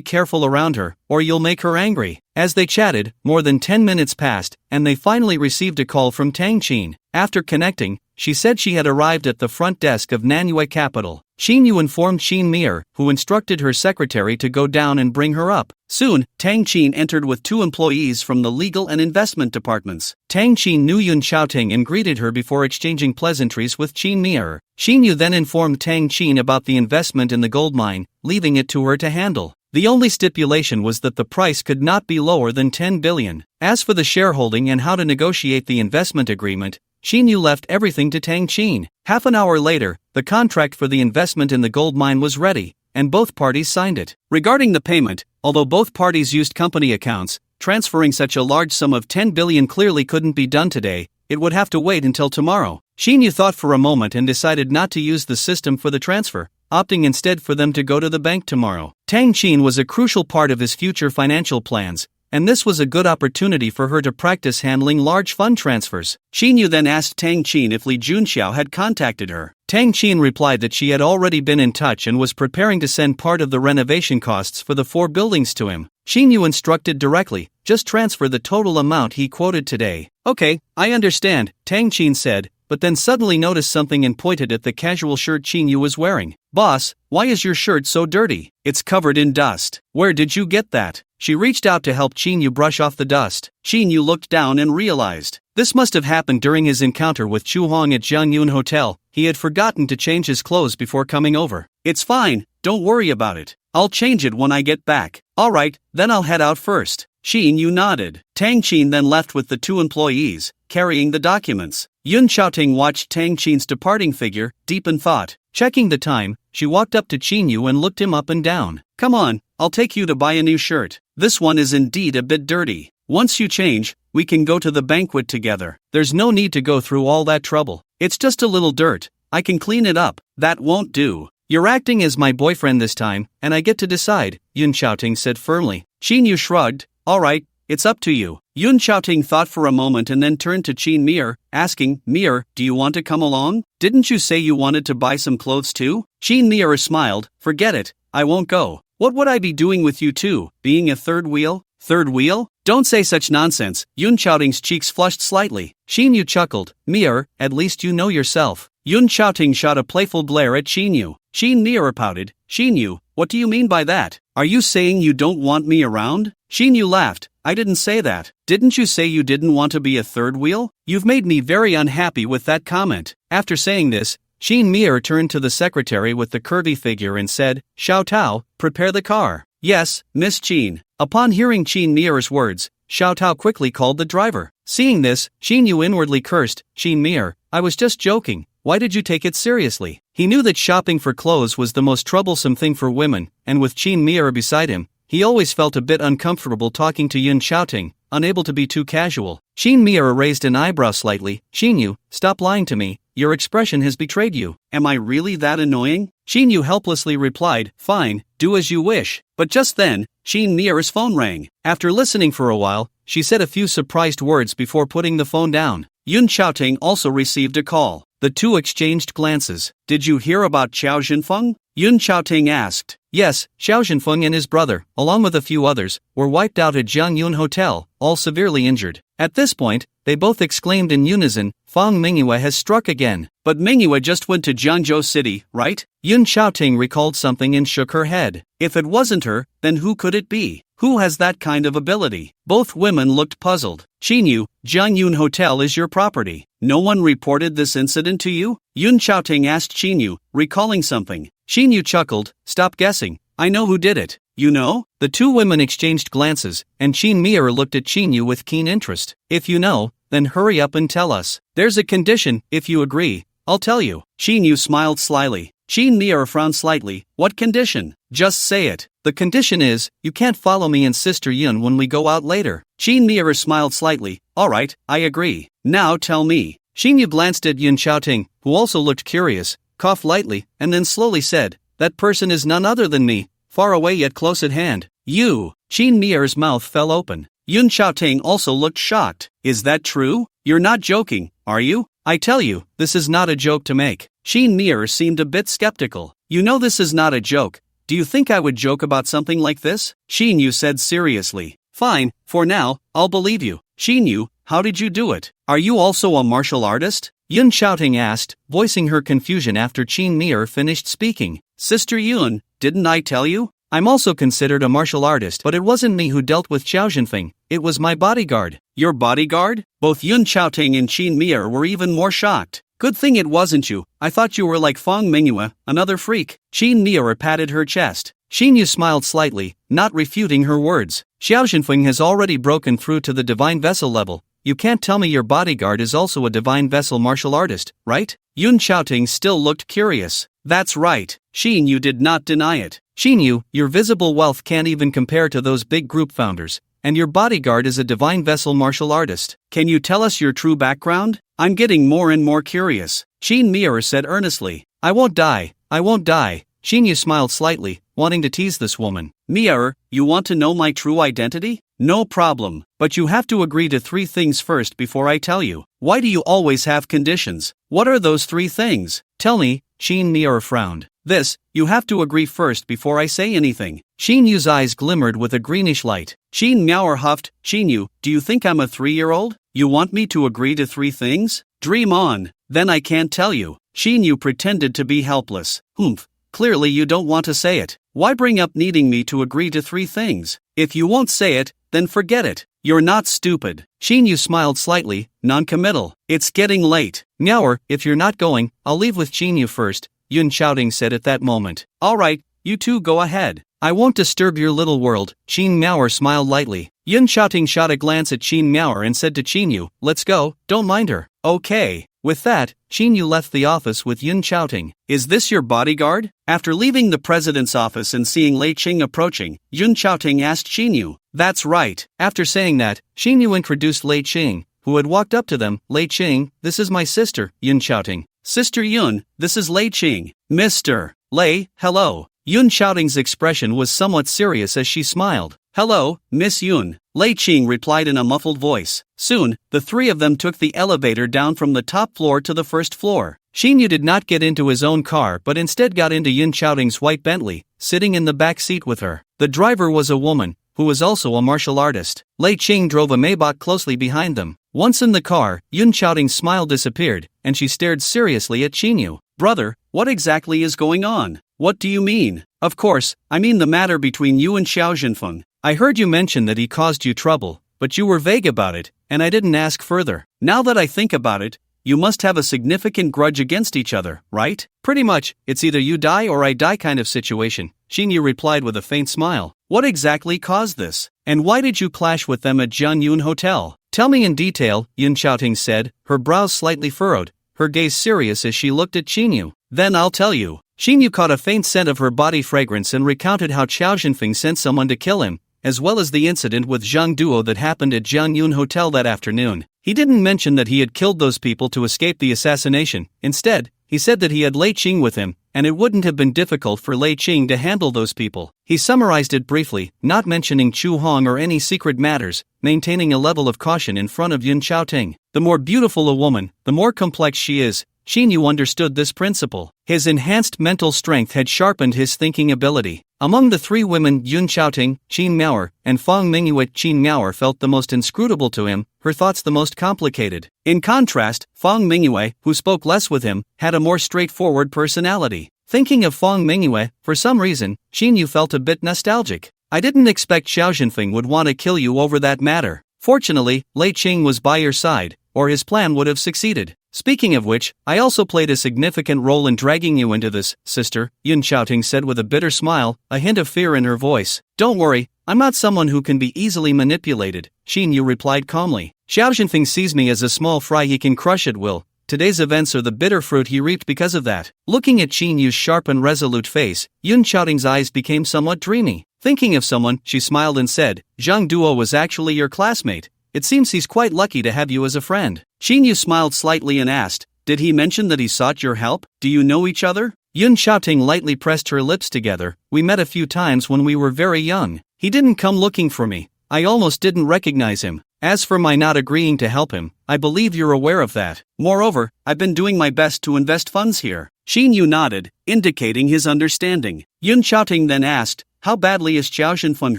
careful around her, or you'll make her angry. As they chatted, more than 10 minutes passed, and they finally received a call from Tang Qin. After connecting, she said she had arrived at the front desk of Manhwa Capital. Qin Yu informed Qin Mir, who instructed her secretary to go down and bring her up. Soon, Tang Qin entered with 2 employees from the legal and investment departments. Tang Qin knew Yun Xiaoting and greeted her before exchanging pleasantries with Qin Mir. Qin Yu then informed Tang Qin about the investment in the gold mine, leaving it to her to handle. The only stipulation was that the price could not be lower than 10 billion. As for the shareholding and how to negotiate the investment agreement, Qin Yu left everything to Tang Qin. Half an hour later, the contract for the investment in the gold mine was ready, and both parties signed it. Regarding the payment, although both parties used company accounts, transferring such a large sum of 10 billion clearly couldn't be done today. It would have to wait until tomorrow. Qin Yu thought for a moment and decided not to use the system for the transfer, opting instead for them to go to the bank tomorrow. Tang Qin was a crucial part of his future financial plans, and this was a good opportunity for her to practice handling large fund transfers. Qin Yu then asked Tang Qin if Li Junxiao had contacted her. Tang Qin replied that she had already been in touch and was preparing to send part of the renovation costs for the 4 buildings to him. Qin Yu instructed directly, just transfer the total amount he quoted today. Okay, I understand, Tang Qin said, but then suddenly noticed something and pointed at the casual shirt Qin Yu was wearing. Boss, why is your shirt so dirty? It's covered in dust. Where did you get that? She reached out to help Qin Yu brush off the dust. Qin Yu looked down and realized. This must have happened during his encounter with Chu Hong at Jiangyun Hotel. He had forgotten to change his clothes before coming over. It's fine, don't worry about it. I'll change it when I get back. Alright, then I'll head out first. Qin Yu nodded. Tang Qin then left with the 2 employees, carrying the documents. Yun Xiaoting watched Tang Qin's departing figure, deep in thought. Checking the time, she walked up to Qin Yu and looked him up and down. Come on, I'll take you to buy a new shirt. This one is indeed a bit dirty. Once you change, we can go to the banquet together. There's no need to go through all that trouble. It's just a little dirt. I can clean it up. That won't do. You're acting as my boyfriend this time, and I get to decide, Yun Xiaoting said firmly. Qin Yu shrugged. Alright, it's up to you. Yun Xiaoting thought for a moment and then turned to Qin Mir, asking, Mir, do you want to come along? Didn't you say you wanted to buy some clothes too? Qin Mir smiled. Forget it, I won't go. What would I be doing with you two? Being a third wheel? Third wheel? Don't say such nonsense. Yun Xiaoting's cheeks flushed slightly. Qin Yu chuckled. Mir, at least you know yourself. Yun Xiaoting shot a playful glare at Qin Yu. Qin Mir pouted. Qin Yu, what do you mean by that? Are you saying you don't want me around? Qin Yu laughed. I didn't say that. Didn't you say you didn't want to be a third wheel? You've made me very unhappy with that comment. After saying this, Qin Mir turned to the secretary with the curvy figure and said, Xiao Tao, prepare the car. Yes, Miss Qin. Upon hearing Qin Mir's words, Xiao Tao quickly called the driver. Seeing this, Qin Yu inwardly cursed, Qin Mir, I was just joking. Why did you take it seriously? He knew that shopping for clothes was the most troublesome thing for women, and with Qin Mir beside him, he always felt a bit uncomfortable talking to Yun Xiaoting, unable to be too casual. Qin Mir raised an eyebrow slightly. Qin Yu, stop lying to me. Your expression has betrayed you. Am I really that annoying? Qin Yu helplessly replied, fine, do as you wish. But just then, Qin Mir's phone rang. After listening for a while, she said a few surprised words before putting the phone down. Yun Xiaoting also received a call. The two exchanged glances. Did you hear about Xiao Zhenfeng? Yun Xiaoting asked. Yes, Xiao Zhenfeng and his brother, along with a few others, were wiped out at Jiangyun Hotel, all severely injured. At this point, they both exclaimed in unison, Fang Minghua has struck again. But Minghua just went to Jiangzhou City, right? Yun Xiaoting recalled something and shook her head. If it wasn't her, then who could it be? Who has that kind of ability? Both women looked puzzled. Qinyu, Jianyun Hotel is your property. No one reported this incident to you? Yun Xiaoting asked Qinyu, recalling something. Qinyu chuckled, stop guessing. I know who did it. You know? The two women exchanged glances, and Qin Mir looked at Qinyu with keen interest. If you know, then hurry up and tell us. There's a condition, if you agree, I'll tell you. Qinyu smiled slyly. Qin Mir frowned slightly. What condition? Just say it. The condition is, you can't follow me and Sister Yun when we go out later. Qin Mir smiled slightly. Alright, I agree. Now tell me. Qinyu glanced at Yun Xiaoting, who also looked curious, coughed lightly, and then slowly said, that person is none other than me, far away yet close at hand. You. Qin Mir's mouth fell open. Yun Xiaoting also looked shocked. Is that true? You're not joking, are you? I tell you, this is not a joke to make. Qin Mir seemed a bit skeptical. You know this is not a joke. Do you think I would joke about something like this? Qinyu said seriously. Fine, for now, I'll believe you. Qinyu, how did you do it? Are you also a martial artist? Yun Xiaoting asked, voicing her confusion after Qin Mir finished speaking. Sister Yun, didn't I tell you? I'm also considered a martial artist, but it wasn't me who dealt with Xiao Zhenfeng, it was my bodyguard. Your bodyguard? Both Yun Xiaoting and Qin Mir were even more shocked. Good thing it wasn't you. I thought you were like Fang Minghua, another freak. Qin Mir patted her chest. Qinyu smiled slightly, not refuting her words. Xiao Zhenfeng has already broken through to the divine vessel level. You can't tell me your bodyguard is also a divine vessel martial artist, right? Yun Xiaoting still looked curious. That's right. Qinyu did not deny it. Qinyu, your visible wealth can't even compare to those big group founders, and your bodyguard is a divine vessel martial artist. Can you tell us your true background? I'm getting more and more curious. Qin Mir said earnestly. I won't die. I won't die. Qinyu smiled slightly, wanting to tease this woman. Mir, you want to know my true identity? No problem, but you have to agree to 3 things first before I tell you. Why do you always have conditions? What are those 3 things? Tell me. Qin Mir frowned. This, you have to agree first before I say anything. Qinyu's eyes glimmered with a greenish light. Qin Miao huffed, Qinyu, do you think I'm a 3-year-old? You want me to agree to 3 things? Dream on. Then I can't tell you. Qinyu pretended to be helpless. Humph. Clearly you don't want to say it. Why bring up needing me to agree to 3 things? If you won't say it, then forget it. You're not stupid. Qinyu smiled slightly, non-committal. It's getting late. Miaoer, if you're not going, I'll leave with Qinyu first, Yun Xiaoting said at that moment. Alright, you two go ahead. I won't disturb your little world. Qin Miaoer smiled lightly. Yun Xiaoting shot a glance at Qin Miaoer and said to Qinyu, let's go, don't mind her. Okay. With that, Qinyu left the office with Yun Xiaoting. Is this your bodyguard? After leaving the president's office and seeing Lei Qing approaching, Yun Xiaoting asked Qinyu. That's right. After saying that, Qinyu introduced Lei Qing, who had walked up to them. Lei Qing, this is my sister, Yun Xiaoting. Sister Yun, this is Lei Qing. Mr. Lei, hello. Yun Xiaoting's expression was somewhat serious as she smiled. Hello, Miss Yun, Lei Qing replied in a muffled voice. Soon, the 3 of them took the elevator down from the top floor to the first floor. Qinyu did not get into his own car but instead got into Yun Xiaoting's white Bentley, sitting in the back seat with her. The driver was a woman, who was also a martial artist. Lei Qing drove a Maybach closely behind them. Once in the car, Yun Xiaoting's smile disappeared, and she stared seriously at Qinyu. Brother, what exactly is going on? What do you mean? Of course, I mean the matter between you and Xiao Zhenfeng. I heard you mention that he caused you trouble, but you were vague about it, and I didn't ask further. Now that I think about it, you must have a significant grudge against each other, right? Pretty much, it's either you die or I die kind of situation, Qinyu replied with a faint smile. What exactly caused this? And why did you clash with them at Jianyun Hotel? Tell me in detail, Yun Xiaoting said, her brows slightly furrowed, her gaze serious as she looked at Qinyu. Then I'll tell you. Qinyu caught a faint scent of her body fragrance and recounted how Xiao Zhenfeng sent someone to kill him, as well as the incident with Zhang Duo that happened at Jianyun Hotel that afternoon. He didn't mention that he had killed those people to escape the assassination. Instead, he said that he had Lei Qing with him, and it wouldn't have been difficult for Lei Qing to handle those people. He summarized it briefly, not mentioning Chu Hong or any secret matters, maintaining a level of caution in front of Yun Xiaoting. The more beautiful a woman, the more complex she is, Yu understood this principle. His enhanced mental strength had sharpened his thinking ability. Among the three women, Yun Xiaoting, Qin Miaoer, and Fang Mingyue, Qin Miaoer felt the most inscrutable to him, her thoughts the most complicated. In contrast, Fang Mingyue, who spoke less with him, had a more straightforward personality. Thinking of Fang Mingyue, for some reason, Yu felt a bit nostalgic. I didn't expect Xiao Zhenfeng would want to kill you over that matter. Fortunately, Lei Qing was by your side, or his plan would have succeeded. Speaking of which, I also played a significant role in dragging you into this, sister, Yun Xiaoting said with a bitter smile, a hint of fear in her voice. Don't worry, I'm not someone who can be easily manipulated, Yu replied calmly. Xiao Zhenfeng sees me as a small fry he can crush at will. Today's events are the bitter fruit he reaped because of that. Looking at Yu's sharp and resolute face, Yun Xiaoting's eyes became somewhat dreamy. Thinking of someone, she smiled and said, Zhang Duo was actually your classmate. It seems he's quite lucky to have you as a friend. Yu smiled slightly and asked, did he mention that he sought your help? Do you know each other? Yun Xiaoting lightly pressed her lips together. We met a few times when we were very young. He didn't come looking for me. I almost didn't recognize him. As for my not agreeing to help him, I believe you're aware of that. Moreover, I've been doing my best to invest funds here. Yu nodded, indicating his understanding. Yun Xiaoting then asked, how badly is Xiao Zhenfeng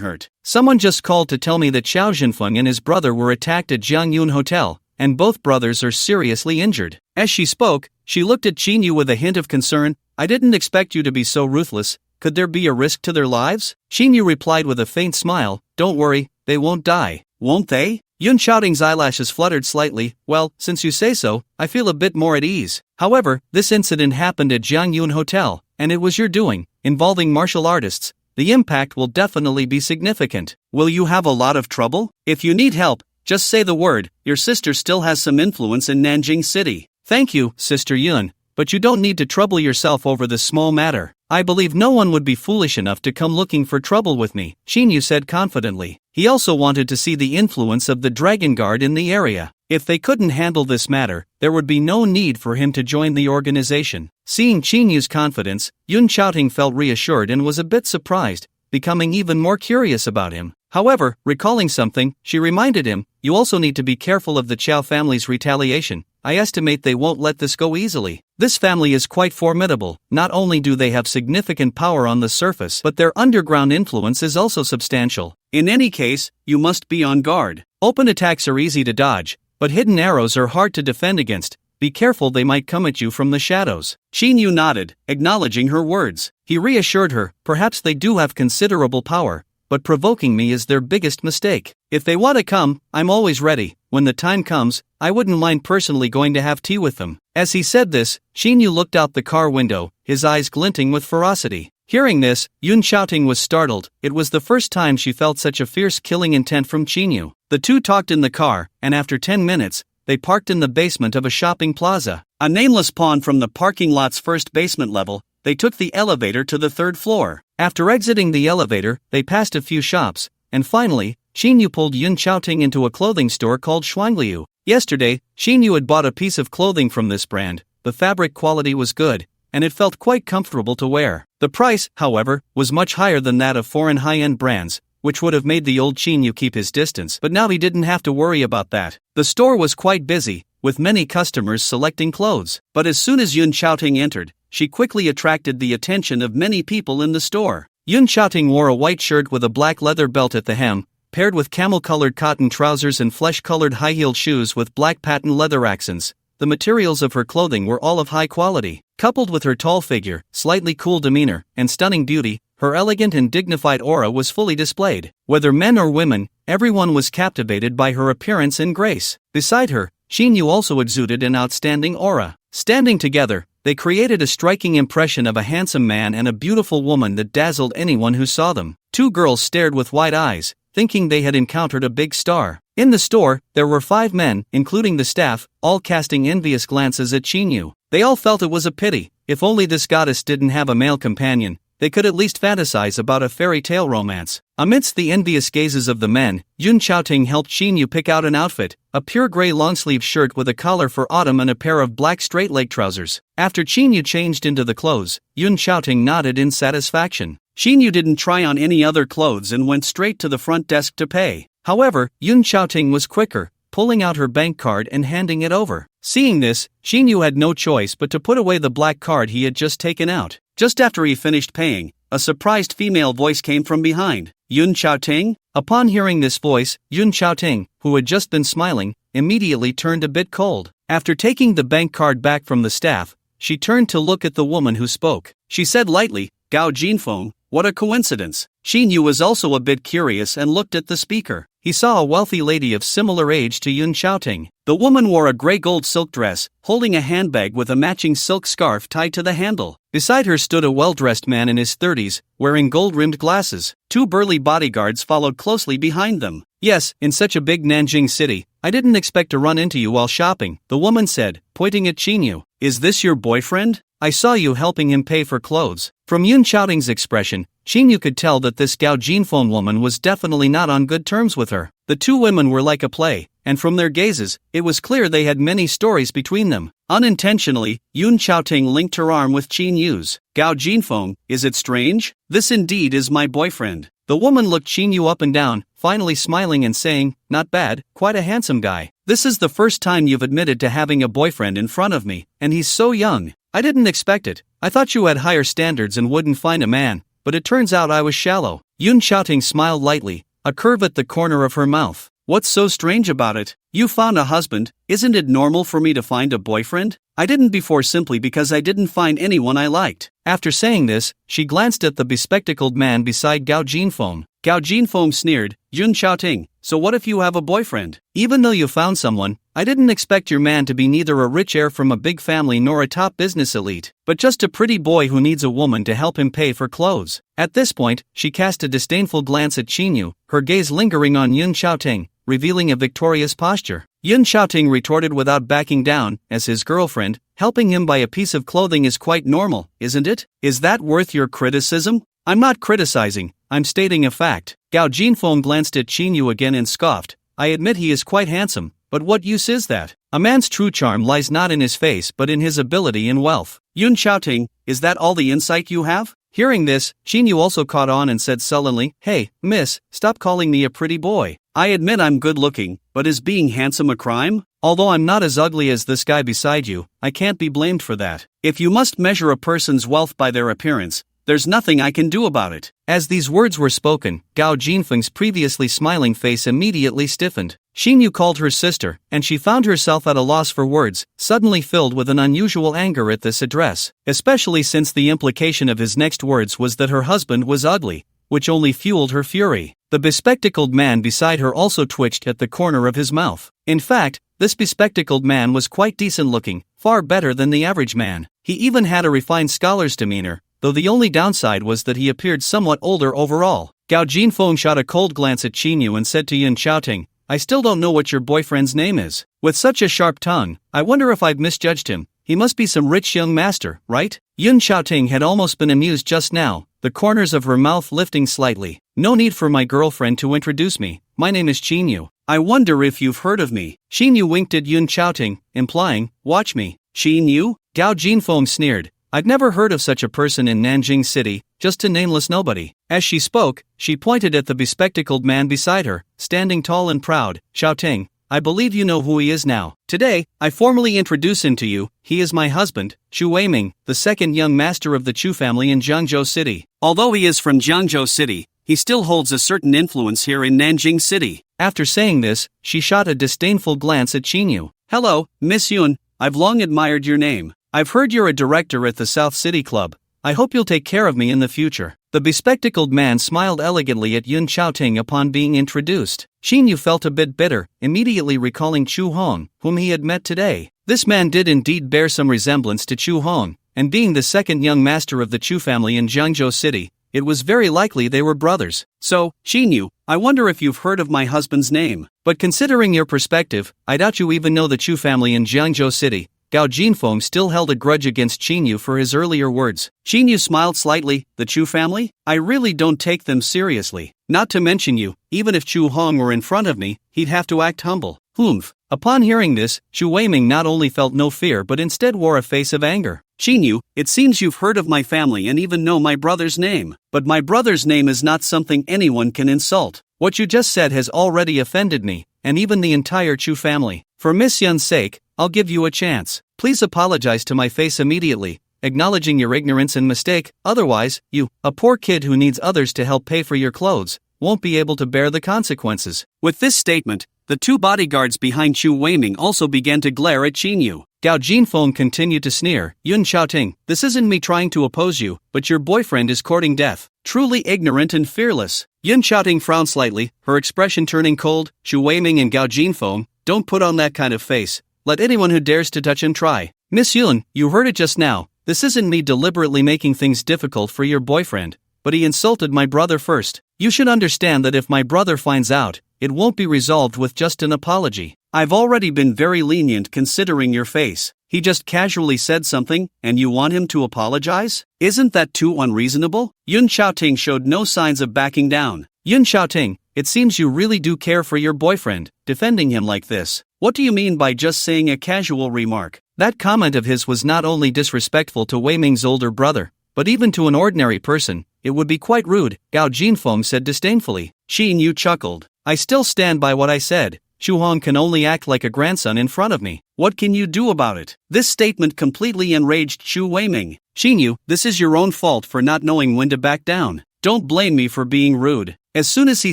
hurt? Someone just called to tell me that Xiao Zhenfeng and his brother were attacked at Jiangyun Hotel, and both brothers are seriously injured. As she spoke, she looked at Yu with a hint of concern. I didn't expect you to be so ruthless. Could there be a risk to their lives? Yu replied with a faint smile, don't worry, they won't die. Won't they? Yun Xiaoting's eyelashes fluttered slightly. Well, since you say so, I feel a bit more at ease. However, this incident happened at Jiangyun Hotel, and it was your doing, involving martial artists. The impact will definitely be significant. Will you have a lot of trouble? If you need help, just say the word. Your sister still has some influence in Nanjing City. Thank you, Sister Yun, but you don't need to trouble yourself over this small matter. I believe no one would be foolish enough to come looking for trouble with me, Yu said confidently. He also wanted to see the influence of the Dragon Guard in the area. If they couldn't handle this matter, there would be no need for him to join the organization. Seeing Yu's confidence, Yun Xiaoting felt reassured and was a bit surprised, becoming even more curious about him. However, recalling something, she reminded him, you also need to be careful of the Qiao family's retaliation. I estimate they won't let this go easily. This family is quite formidable. Not only do they have significant power on the surface, but their underground influence is also substantial. In any case, you must be on guard. Open attacks are easy to dodge, but hidden arrows are hard to defend against. Be careful, they might come at you from the shadows. Yu nodded, acknowledging her words. He reassured her, perhaps they do have considerable power, but provoking me is their biggest mistake. If they want to come, I'm always ready. When the time comes, I wouldn't mind personally going to have tea with them. As he said this, Yu looked out the car window, his eyes glinting with ferocity. Hearing this, Yun Xiaoting was startled. It was the first time she felt such a fierce killing intent from Yu. The two talked in the car, and after 10 minutes, they parked in the basement of a shopping plaza. A nameless pawn from the parking lot's first basement level, they took the elevator to the 3rd floor. After exiting the elevator, they passed a few shops, and finally, Yu pulled Yun Xiaoting into a clothing store called Shuangliu. Yesterday, Yu had bought a piece of clothing from this brand. The fabric quality was good, and it felt quite comfortable to wear. The price, however, was much higher than that of foreign high-end brands, which would have made the old Yu keep his distance, but now he didn't have to worry about that. The store was quite busy, with many customers selecting clothes. But as soon as Yun Xiaoting entered, she quickly attracted the attention of many people in the store. Yun Xiaoting wore a white shirt with a black leather belt at the hem, paired with camel-colored cotton trousers and flesh-colored high-heeled shoes with black patent leather accents. The materials of her clothing were all of high quality. Coupled with her tall figure, slightly cool demeanor, and stunning beauty, her elegant and dignified aura was fully displayed. Whether men or women, everyone was captivated by her appearance and grace. Beside her, Yu also exuded an outstanding aura. Standing together, they created a striking impression of a handsome man and a beautiful woman that dazzled anyone who saw them. Two girls stared with wide eyes, thinking they had encountered a big star. In the store, there were 5 men, including the staff, all casting envious glances at Yu. They all felt it was a pity. If only this goddess didn't have a male companion, they could at least fantasize about a fairy tale romance. Amidst the envious gazes of the men, Yun Xiaoting helped Yu pick out an outfit, a pure gray long-sleeve shirt with a collar for autumn and a pair of black straight-leg trousers. After Yu changed into the clothes, Yun Xiaoting nodded in satisfaction. Yu didn't try on any other clothes and went straight to the front desk to pay. However, Yun Xiaoting was quicker, pulling out her bank card and handing it over. Seeing this, Xinyu had no choice but to put away the black card he had just taken out. Just after he finished paying, a surprised female voice came from behind. Yun Xiaoting? Upon hearing this voice, Yun Xiaoting, who had just been smiling, immediately turned a bit cold. After taking the bank card back from the staff, she turned to look at the woman who spoke. She said lightly, "Gao Jinfeng, what a coincidence." Xinyu was also a bit curious and looked at the speaker. He saw a wealthy lady of similar age to Yun Xiaoting. The woman wore a grey gold silk dress, holding a handbag with a matching silk scarf tied to the handle. Beside her stood a well-dressed man in his 30s, wearing gold-rimmed glasses. Two burly bodyguards followed closely behind them. "Yes, in such a big Nanjing city, I didn't expect to run into you while shopping," the woman said, pointing at Xinyu. "Is this your boyfriend? I saw you helping him pay for clothes." From Yun Xiaoting's expression, Xinyu could tell that this Gao Jinfeng woman was definitely not on good terms with her. The two women were like a play, and from their gazes, it was clear they had many stories between them. Unintentionally, Yun Xiaoting linked her arm with Xinyu's. "Gao Jinfeng, is it strange? This indeed is my boyfriend." The woman looked Xinyu up and down, finally smiling and saying, "Not bad, quite a handsome guy. This is the first time you've admitted to having a boyfriend in front of me, and he's so young. I didn't expect it. I thought you had higher standards and wouldn't find a man, but it turns out I was shallow." Yun Xiaoting smiled lightly, a curve at the corner of her mouth. "What's so strange about it? You found a husband, isn't it normal for me to find a boyfriend? I didn't before simply because I didn't find anyone I liked." After saying this, she glanced at the bespectacled man beside Gao Jinfeng. Gao Jinfeng sneered, "Yun Xiaoting, so what if you have a boyfriend? Even though you found someone, I didn't expect your man to be neither a rich heir from a big family nor a top business elite, but just a pretty boy who needs a woman to help him pay for clothes." At this point, she cast a disdainful glance at Xinyu, her gaze lingering on Yun Xiaoting, revealing a victorious posture. Yun Xiaoting retorted without backing down, "As his girlfriend, helping him buy a piece of clothing is quite normal, isn't it? Is that worth your criticism?" "I'm not criticizing, I'm stating a fact." Gao Jinfeng glanced at Xinyu again and scoffed, "I admit he is quite handsome, but what use is that? A man's true charm lies not in his face but in his ability and wealth." "Yun Xiaoting, is that all the insight you have?" Hearing this, Xinyu also caught on and said sullenly, "Hey, miss, stop calling me a pretty boy. I admit I'm good looking, but is being handsome a crime? Although I'm not as ugly as this guy beside you, I can't be blamed for that. If you must measure a person's wealth by their appearance, there's nothing I can do about it." As these words were spoken, Gao Jinfeng's previously smiling face immediately stiffened. Xinyu called her sister, and she found herself at a loss for words, suddenly filled with an unusual anger at this address, especially since the implication of his next words was that her husband was ugly, which only fueled her fury. The bespectacled man beside her also twitched at the corner of his mouth. In fact, this bespectacled man was quite decent looking, far better than the average man. He even had a refined scholar's demeanor, though the only downside was that he appeared somewhat older overall. Gao Jinfeng shot a cold glance at Xinyu and said to Yun Xiaoting, "I still don't know what your boyfriend's name is. With such a sharp tongue, I wonder if I've misjudged him. He must be some rich young master, right?" Yun Xiaoting had almost been amused just now, the corners of her mouth lifting slightly. "No need for my girlfriend to introduce me. My name is Xinyu. I wonder if you've heard of me." Xinyu winked at Yun Xiaoting, implying, "Watch me." "Xinyu?" Gao Jinfeng sneered, "I've never heard of such a person in Nanjing City, just a nameless nobody." As she spoke, she pointed at the bespectacled man beside her, standing tall and proud. "Xiaoting, I believe you know who he is now. Today, I formally introduce him to you. He is my husband, Chu Weiming, the second young master of the Chu family in Jiangzhou City. Although he is from Jiangzhou City, he still holds a certain influence here in Nanjing City." After saying this, she shot a disdainful glance at Xinyu. "Hello, Miss Yun, I've long admired your name. I've heard you're a director at the South City Club. I hope you'll take care of me in the future." The bespectacled man smiled elegantly at Yun Xiaoting upon being introduced. Xinyu felt a bit bitter, immediately recalling Chu Hong, whom he had met today. This man did indeed bear some resemblance to Chu Hong, and being the second young master of the Chu family in Jiangzhou City, it was very likely they were brothers. "So, Xinyu, I wonder if you've heard of my husband's name. But considering your perspective, I doubt you even know the Chu family in Jiangzhou City." Gao Jinfeng still held a grudge against Xinyu for his earlier words. Xinyu smiled slightly. "The Chu family? I really don't take them seriously. Not to mention you, even if Chu Hong were in front of me, he'd have to act humble." "Humph." Upon hearing this, Chu Weiming not only felt no fear but instead wore a face of anger. "Xinyu, it seems you've heard of my family and even know my brother's name. But my brother's name is not something anyone can insult. What you just said has already offended me, and even the entire Chu family. For Miss Yun's sake, I'll give you a chance. Please apologize to my face immediately, acknowledging your ignorance and mistake, otherwise, you, a poor kid who needs others to help pay for your clothes, won't be able to bear the consequences." With this statement, the two bodyguards behind Chu Weiming also began to glare at Qinyu. Gao Jinfeng continued to sneer, "Yun Xiaoting, this isn't me trying to oppose you, but your boyfriend is courting death. Truly ignorant and fearless." Yun Xiaoting frowned slightly, her expression turning cold. "Chu Weiming and Gao Jinfeng, don't put on that kind of face. Let anyone who dares to touch him try." "Miss Yun, you heard it just now. This isn't me deliberately making things difficult for your boyfriend, but he insulted my brother first. You should understand that if my brother finds out, it won't be resolved with just an apology. I've already been very lenient considering your face. He just casually said something, and you want him to apologize? Isn't that too unreasonable?" Yun Xiaoting showed no signs of backing down. "Yun Xiaoting, it seems you really do care for your boyfriend, defending him like this. What do you mean by just saying a casual remark?" That comment of his was not only disrespectful to Wei Ming's older brother, but even to an ordinary person, it would be quite rude, Gao Jinfeng said disdainfully. Xin Yu chuckled. "I still stand by what I said. Xu Hong can only act like a grandson in front of me. What can you do about it?" This statement completely enraged Chu Weiming. "Xinyu, this is your own fault for not knowing when to back down. Don't blame me for being rude." As soon as he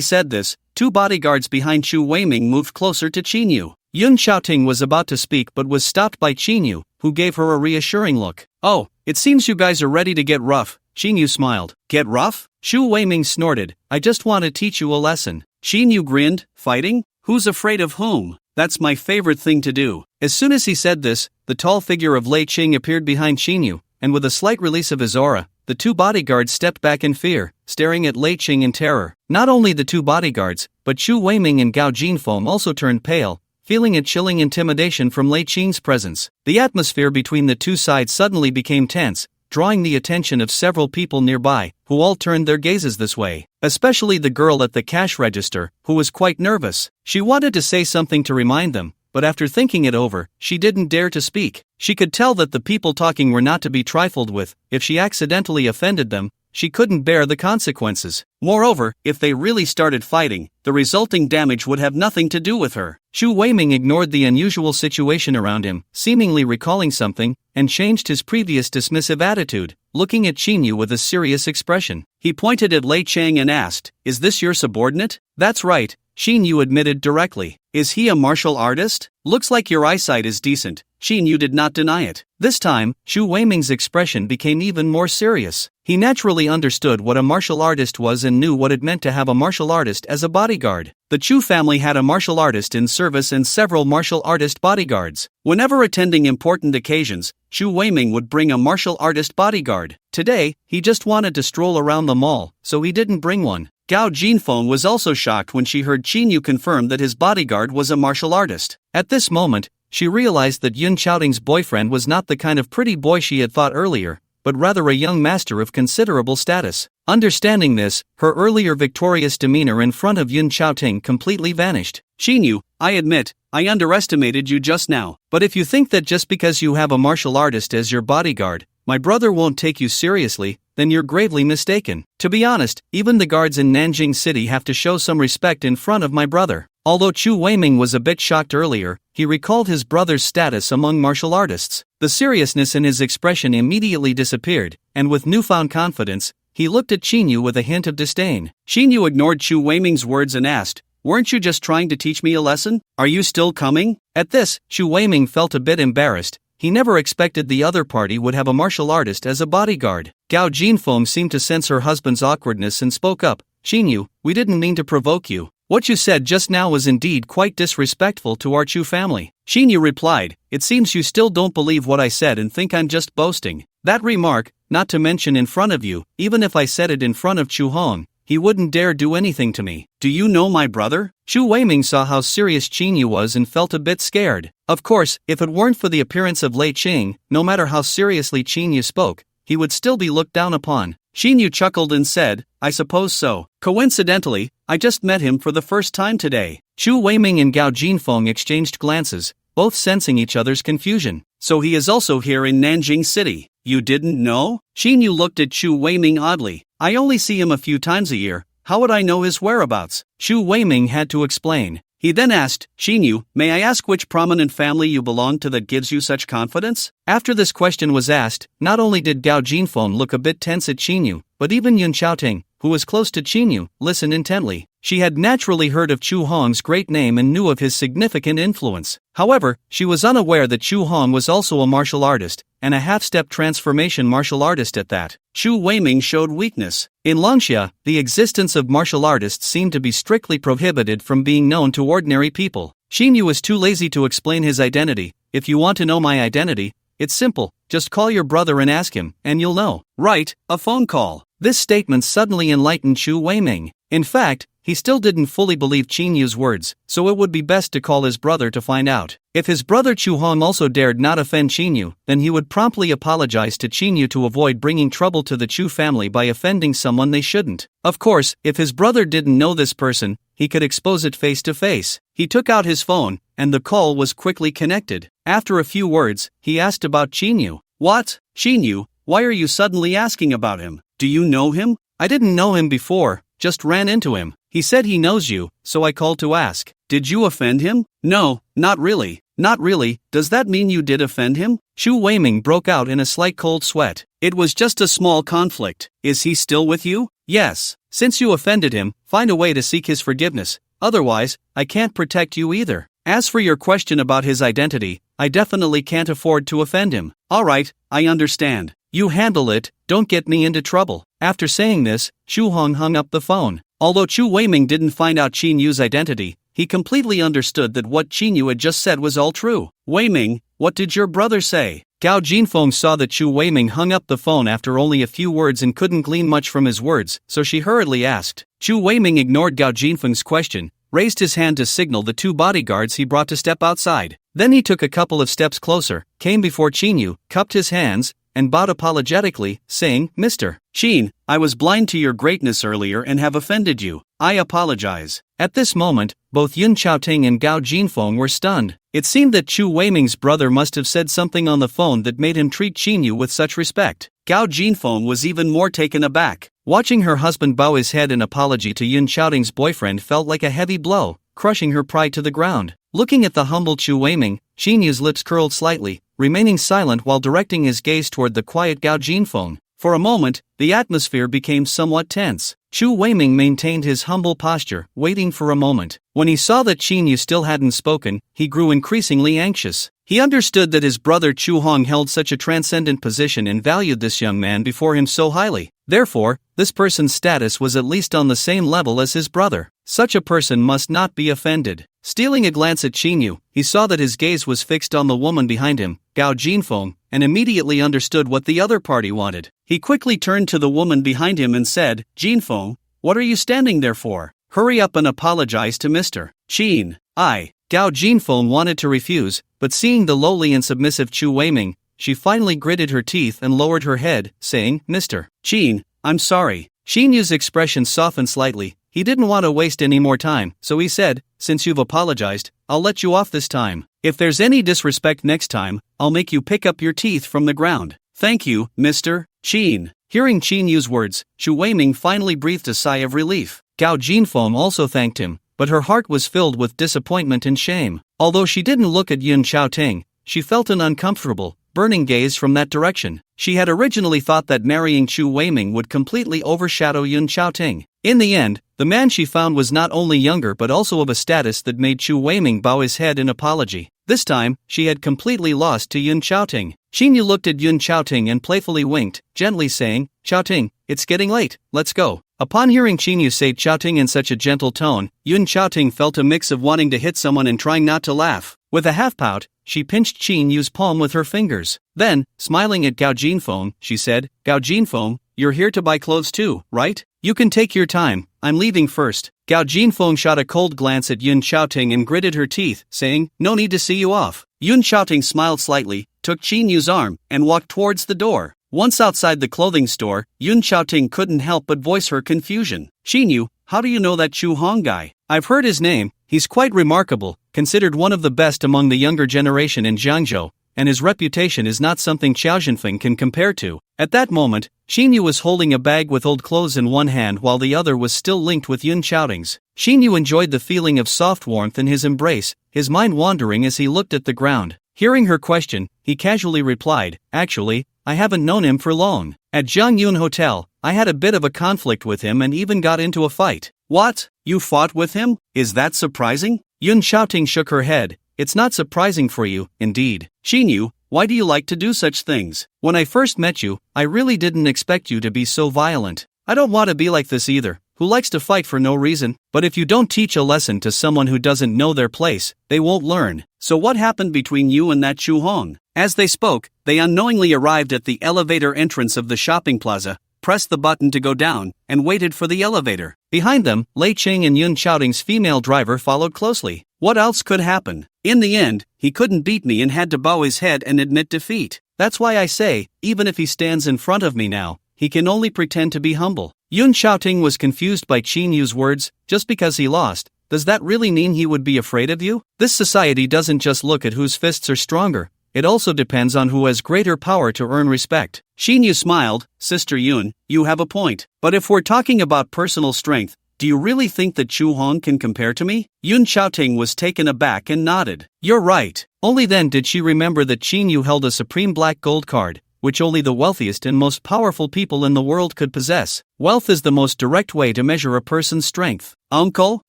said this, two bodyguards behind Chu Weiming moved closer to Qinyu. Yun Xiaoting was about to speak but was stopped by Qinyu, who gave her a reassuring look. "Oh, it seems you guys are ready to get rough." Qinyu smiled. "Get rough?" Chu Weiming snorted. "I just want to teach you a lesson." Qinyu grinned. "Fighting? Who's afraid of whom? That's my favorite thing to do." As soon as he said this, the tall figure of Lei Qing appeared behind Qinyu, and with a slight release of his aura, the two bodyguards stepped back in fear, staring at Lei Qing in terror. Not only the two bodyguards, but Chu Weiming and Gao Jinfeng also turned pale, feeling a chilling intimidation from Lei Qing's presence. The atmosphere between the two sides suddenly became tense, drawing the attention of several people nearby, who all turned their gazes this way. Especially the girl at the cash register, who was quite nervous. She wanted to say something to remind them, but after thinking it over, she didn't dare to speak. She could tell that the people talking were not to be trifled with. If she accidentally offended them, she couldn't bear the consequences. Moreover, if they really started fighting, the resulting damage would have nothing to do with her. Chu Weiming ignored the unusual situation around him, seemingly recalling something, and changed his previous dismissive attitude, looking at Qinyu with a serious expression. He pointed at Lei Chang and asked, "Is this your subordinate?" "That's right," Qinyu admitted directly. "Is he a martial artist? Looks like your eyesight is decent." Qinyu did not deny it. This time, Chu Weiming's expression became even more serious. He naturally understood what a martial artist was and knew what it meant to have a martial artist as a bodyguard. The Chu family had a martial artist in service and several martial artist bodyguards. Whenever attending important occasions, Chu Weiming would bring a martial artist bodyguard. Today, he just wanted to stroll around the mall, so he didn't bring one. Gao Jinfeng was also shocked when she heard Qinyu confirm that his bodyguard was a martial artist. At this moment, she realized that Yun Xiaoting's boyfriend was not the kind of pretty boy she had thought earlier, but rather a young master of considerable status. Understanding this, her earlier victorious demeanor in front of Yun Xiaoting completely vanished. "Qinyu, I admit, I underestimated you just now, but if you think that just because you have a martial artist as your bodyguard, my brother won't take you seriously, then you're gravely mistaken. To be honest, even the guards in Nanjing City have to show some respect in front of my brother." Although Chu Weiming was a bit shocked earlier, he recalled his brother's status among martial artists. The seriousness in his expression immediately disappeared, and with newfound confidence, he looked at Qinyu with a hint of disdain. Qinyu ignored Chu Weiming's words and asked, "Weren't you just trying to teach me a lesson? Are you still coming?" At this, Chu Weiming felt a bit embarrassed. He never expected the other party would have a martial artist as a bodyguard. Gao Jinfeng seemed to sense her husband's awkwardness and spoke up. "Qinyu, we didn't mean to provoke you. What you said just now was indeed quite disrespectful to our Chu family." Qinyu replied, "It seems you still don't believe what I said and think I'm just boasting. That remark, not to mention in front of you, even if I said it in front of Chu Hong, he wouldn't dare do anything to me. Do you know my brother?" Chu Weiming saw how serious Qinyu was and felt a bit scared. Of course, if it weren't for the appearance of Lei Qing, no matter how seriously Qinyu spoke, he would still be looked down upon. Qinyu chuckled and said, "I suppose so. Coincidentally, I just met him for the first time today." Chu Weiming and Gao Jinfeng exchanged glances, both sensing each other's confusion. "So he is also here in Nanjing City. You didn't know?" Qinyu looked at Chu Weiming oddly. "I only see him a few times a year. How would I know his whereabouts?" Chu Weiming had to explain. He then asked, Chinyu, may I ask which prominent family you belong to that gives you such confidence? After this question was asked, not only did Gao Jinfeng look a bit tense at Chinyu, but even Yun Xiaoting, who was close to Chinyu, listened intently. She had naturally heard of Chu Hong's great name and knew of his significant influence. However, she was unaware that Chu Hong was also a martial artist, and a half-step transformation martial artist at that. Chu Weiming showed weakness. In Longxia, the existence of martial artists seemed to be strictly prohibited from being known to ordinary people. Xinyu was too lazy to explain his identity. If you want to know my identity, it's simple, just call your brother and ask him, and you'll know. Right, a phone call. This statement suddenly enlightened Chu Weiming. In fact, he still didn't fully believe Qinyu's words, so it would be best to call his brother to find out. If his brother Chu Hong also dared not offend Qinyu, then he would promptly apologize to Qinyu to avoid bringing trouble to the Chu family by offending someone they shouldn't. Of course, if his brother didn't know this person, he could expose it face to face. He took out his phone, and the call was quickly connected. After a few words, he asked about Qinyu. What? Qinyu, why are you suddenly asking about him? Do you know him? I didn't know him before, just ran into him. He said he knows you, so I called to ask. Did you offend him? No, not really. Not really, does that mean you did offend him? Chu Weiming broke out in a slight cold sweat. It was just a small conflict. Is he still with you? Yes. Since you offended him, find a way to seek his forgiveness. Otherwise, I can't protect you either. As for your question about his identity, I definitely can't afford to offend him. Alright, I understand. You handle it, don't get me into trouble. After saying this, Chu Hong hung up the phone. Although Chu Weiming didn't find out Qinyu's identity, he completely understood that what Qinyu had just said was all true. Weiming, what did your brother say? Gao Jinfeng saw that Chu Weiming hung up the phone after only a few words and couldn't glean much from his words, so she hurriedly asked. Chu Weiming ignored Gao Jinfeng's question, raised his hand to signal the two bodyguards he brought to step outside. Then he took a couple of steps closer, came before Qinyu, cupped his hands, and bowed apologetically, saying, Mr. Qin, I was blind to your greatness earlier and have offended you. I apologize. At this moment, both Yun Xiaoting and Gao Jinfeng were stunned. It seemed that Chu Weiming's brother must have said something on the phone that made him treat Qinyu with such respect. Gao Jinfeng was even more taken aback. Watching her husband bow his head in apology to Yun Xiaoting's boyfriend felt like a heavy blow, crushing her pride to the ground. Looking at the humble Chu Weiming, Qinyu's lips curled slightly, remaining silent while directing his gaze toward the quiet Gao Jinfeng. For a moment, the atmosphere became somewhat tense. Chu Weiming maintained his humble posture, waiting for a moment. When he saw that Qinyu still hadn't spoken, he grew increasingly anxious. He understood that his brother Chu Hong held such a transcendent position and valued this young man before him so highly. Therefore, this person's status was at least on the same level as his brother. Such a person must not be offended. Stealing a glance at Qinyu, he saw that his gaze was fixed on the woman behind him, Gao Jinfeng, and immediately understood what the other party wanted. He quickly turned to the woman behind him and said, Jinfeng, what are you standing there for? Hurry up and apologize to Mr. Qin. Gao Jinfeng wanted to refuse, but seeing the lowly and submissive Chu Weiming, she finally gritted her teeth and lowered her head, saying, Mr. Qin, I'm sorry. Qinyu's expression softened slightly. He didn't want to waste any more time, so he said, since you've apologized, I'll let you off this time. If there's any disrespect next time, I'll make you pick up your teeth from the ground. Thank you, Mr. Qin. Hearing Qinyu's words, Chu Weiming finally breathed a sigh of relief. Gao Jinfeng also thanked him, but her heart was filled with disappointment and shame. Although she didn't look at Yun Xiaoting, she felt an uncomfortable, burning gaze from that direction. She had originally thought that marrying Chu Weiming would completely overshadow Yun Xiaoting. In the end, the man she found was not only younger but also of a status that made Chu Weiming bow his head in apology. This time, she had completely lost to Yun Xiaoting. Qinyu looked at Yun Xiaoting and playfully winked, gently saying, Xiaoting, it's getting late, let's go. Upon hearing Qinyu say Xiaoting in such a gentle tone, Yun Xiaoting felt a mix of wanting to hit someone and trying not to laugh. With a half-pout, she pinched Qinyu's palm with her fingers. Then, smiling at Gao Jinfeng, she said, Gao Jinfeng, you're here to buy clothes too, right? You can take your time, I'm leaving first. Gao Jinfeng shot a cold glance at Yun Xiaoting and gritted her teeth, saying, no need to see you off. Yun Xiaoting smiled slightly, took Qinyu's arm, and walked towards the door. Once outside the clothing store, Yun Xiaoting couldn't help but voice her confusion. Qinyu, how do you know that Chu Hong guy? I've heard his name, he's quite remarkable, considered one of the best among the younger generation in Jiangzhou, and his reputation is not something Xiao Zhenfeng can compare to. At that moment, Xinyu was holding a bag with old clothes in one hand while the other was still linked with Yun Xiaoting's. Xinyu enjoyed the feeling of soft warmth in his embrace, his mind wandering as he looked at the ground. Hearing her question, he casually replied, "Actually, I haven't known him for long. At Zhangyun Hotel, I had a bit of a conflict with him and even got into a fight." "What? You fought with him? Is that surprising?" Yun Xiaoting shook her head. "It's not surprising for you, indeed. Xinyu, why do you like to do such things? When I first met you, I really didn't expect you to be so violent. I don't want to be like this either, who likes to fight for no reason. But if you don't teach a lesson to someone who doesn't know their place, they won't learn. So what happened between you and that Chu Hong?" As they spoke, they unknowingly arrived at the elevator entrance of the shopping plaza, pressed the button to go down, and waited for the elevator. Behind them, Lei Ching and Yun Xiaoting's female driver followed closely. What else could happen? In the end, he couldn't beat me and had to bow his head and admit defeat. That's why I say, even if he stands in front of me now, he can only pretend to be humble. Yun Xiaoting was confused by Qin Yu's words. Just because he lost, does that really mean he would be afraid of you? This society doesn't just look at whose fists are stronger, it also depends on who has greater power to earn respect. Qin Yu smiled. "Sister Yun, you have a point. But if we're talking about personal strength, do you really think that Chu Hong can compare to me?" Yun Xiaoting was taken aback and nodded. "You're right." Only then did she remember that Qin Yu held a supreme black gold card, which only the wealthiest and most powerful people in the world could possess. Wealth is the most direct way to measure a person's strength. Uncle?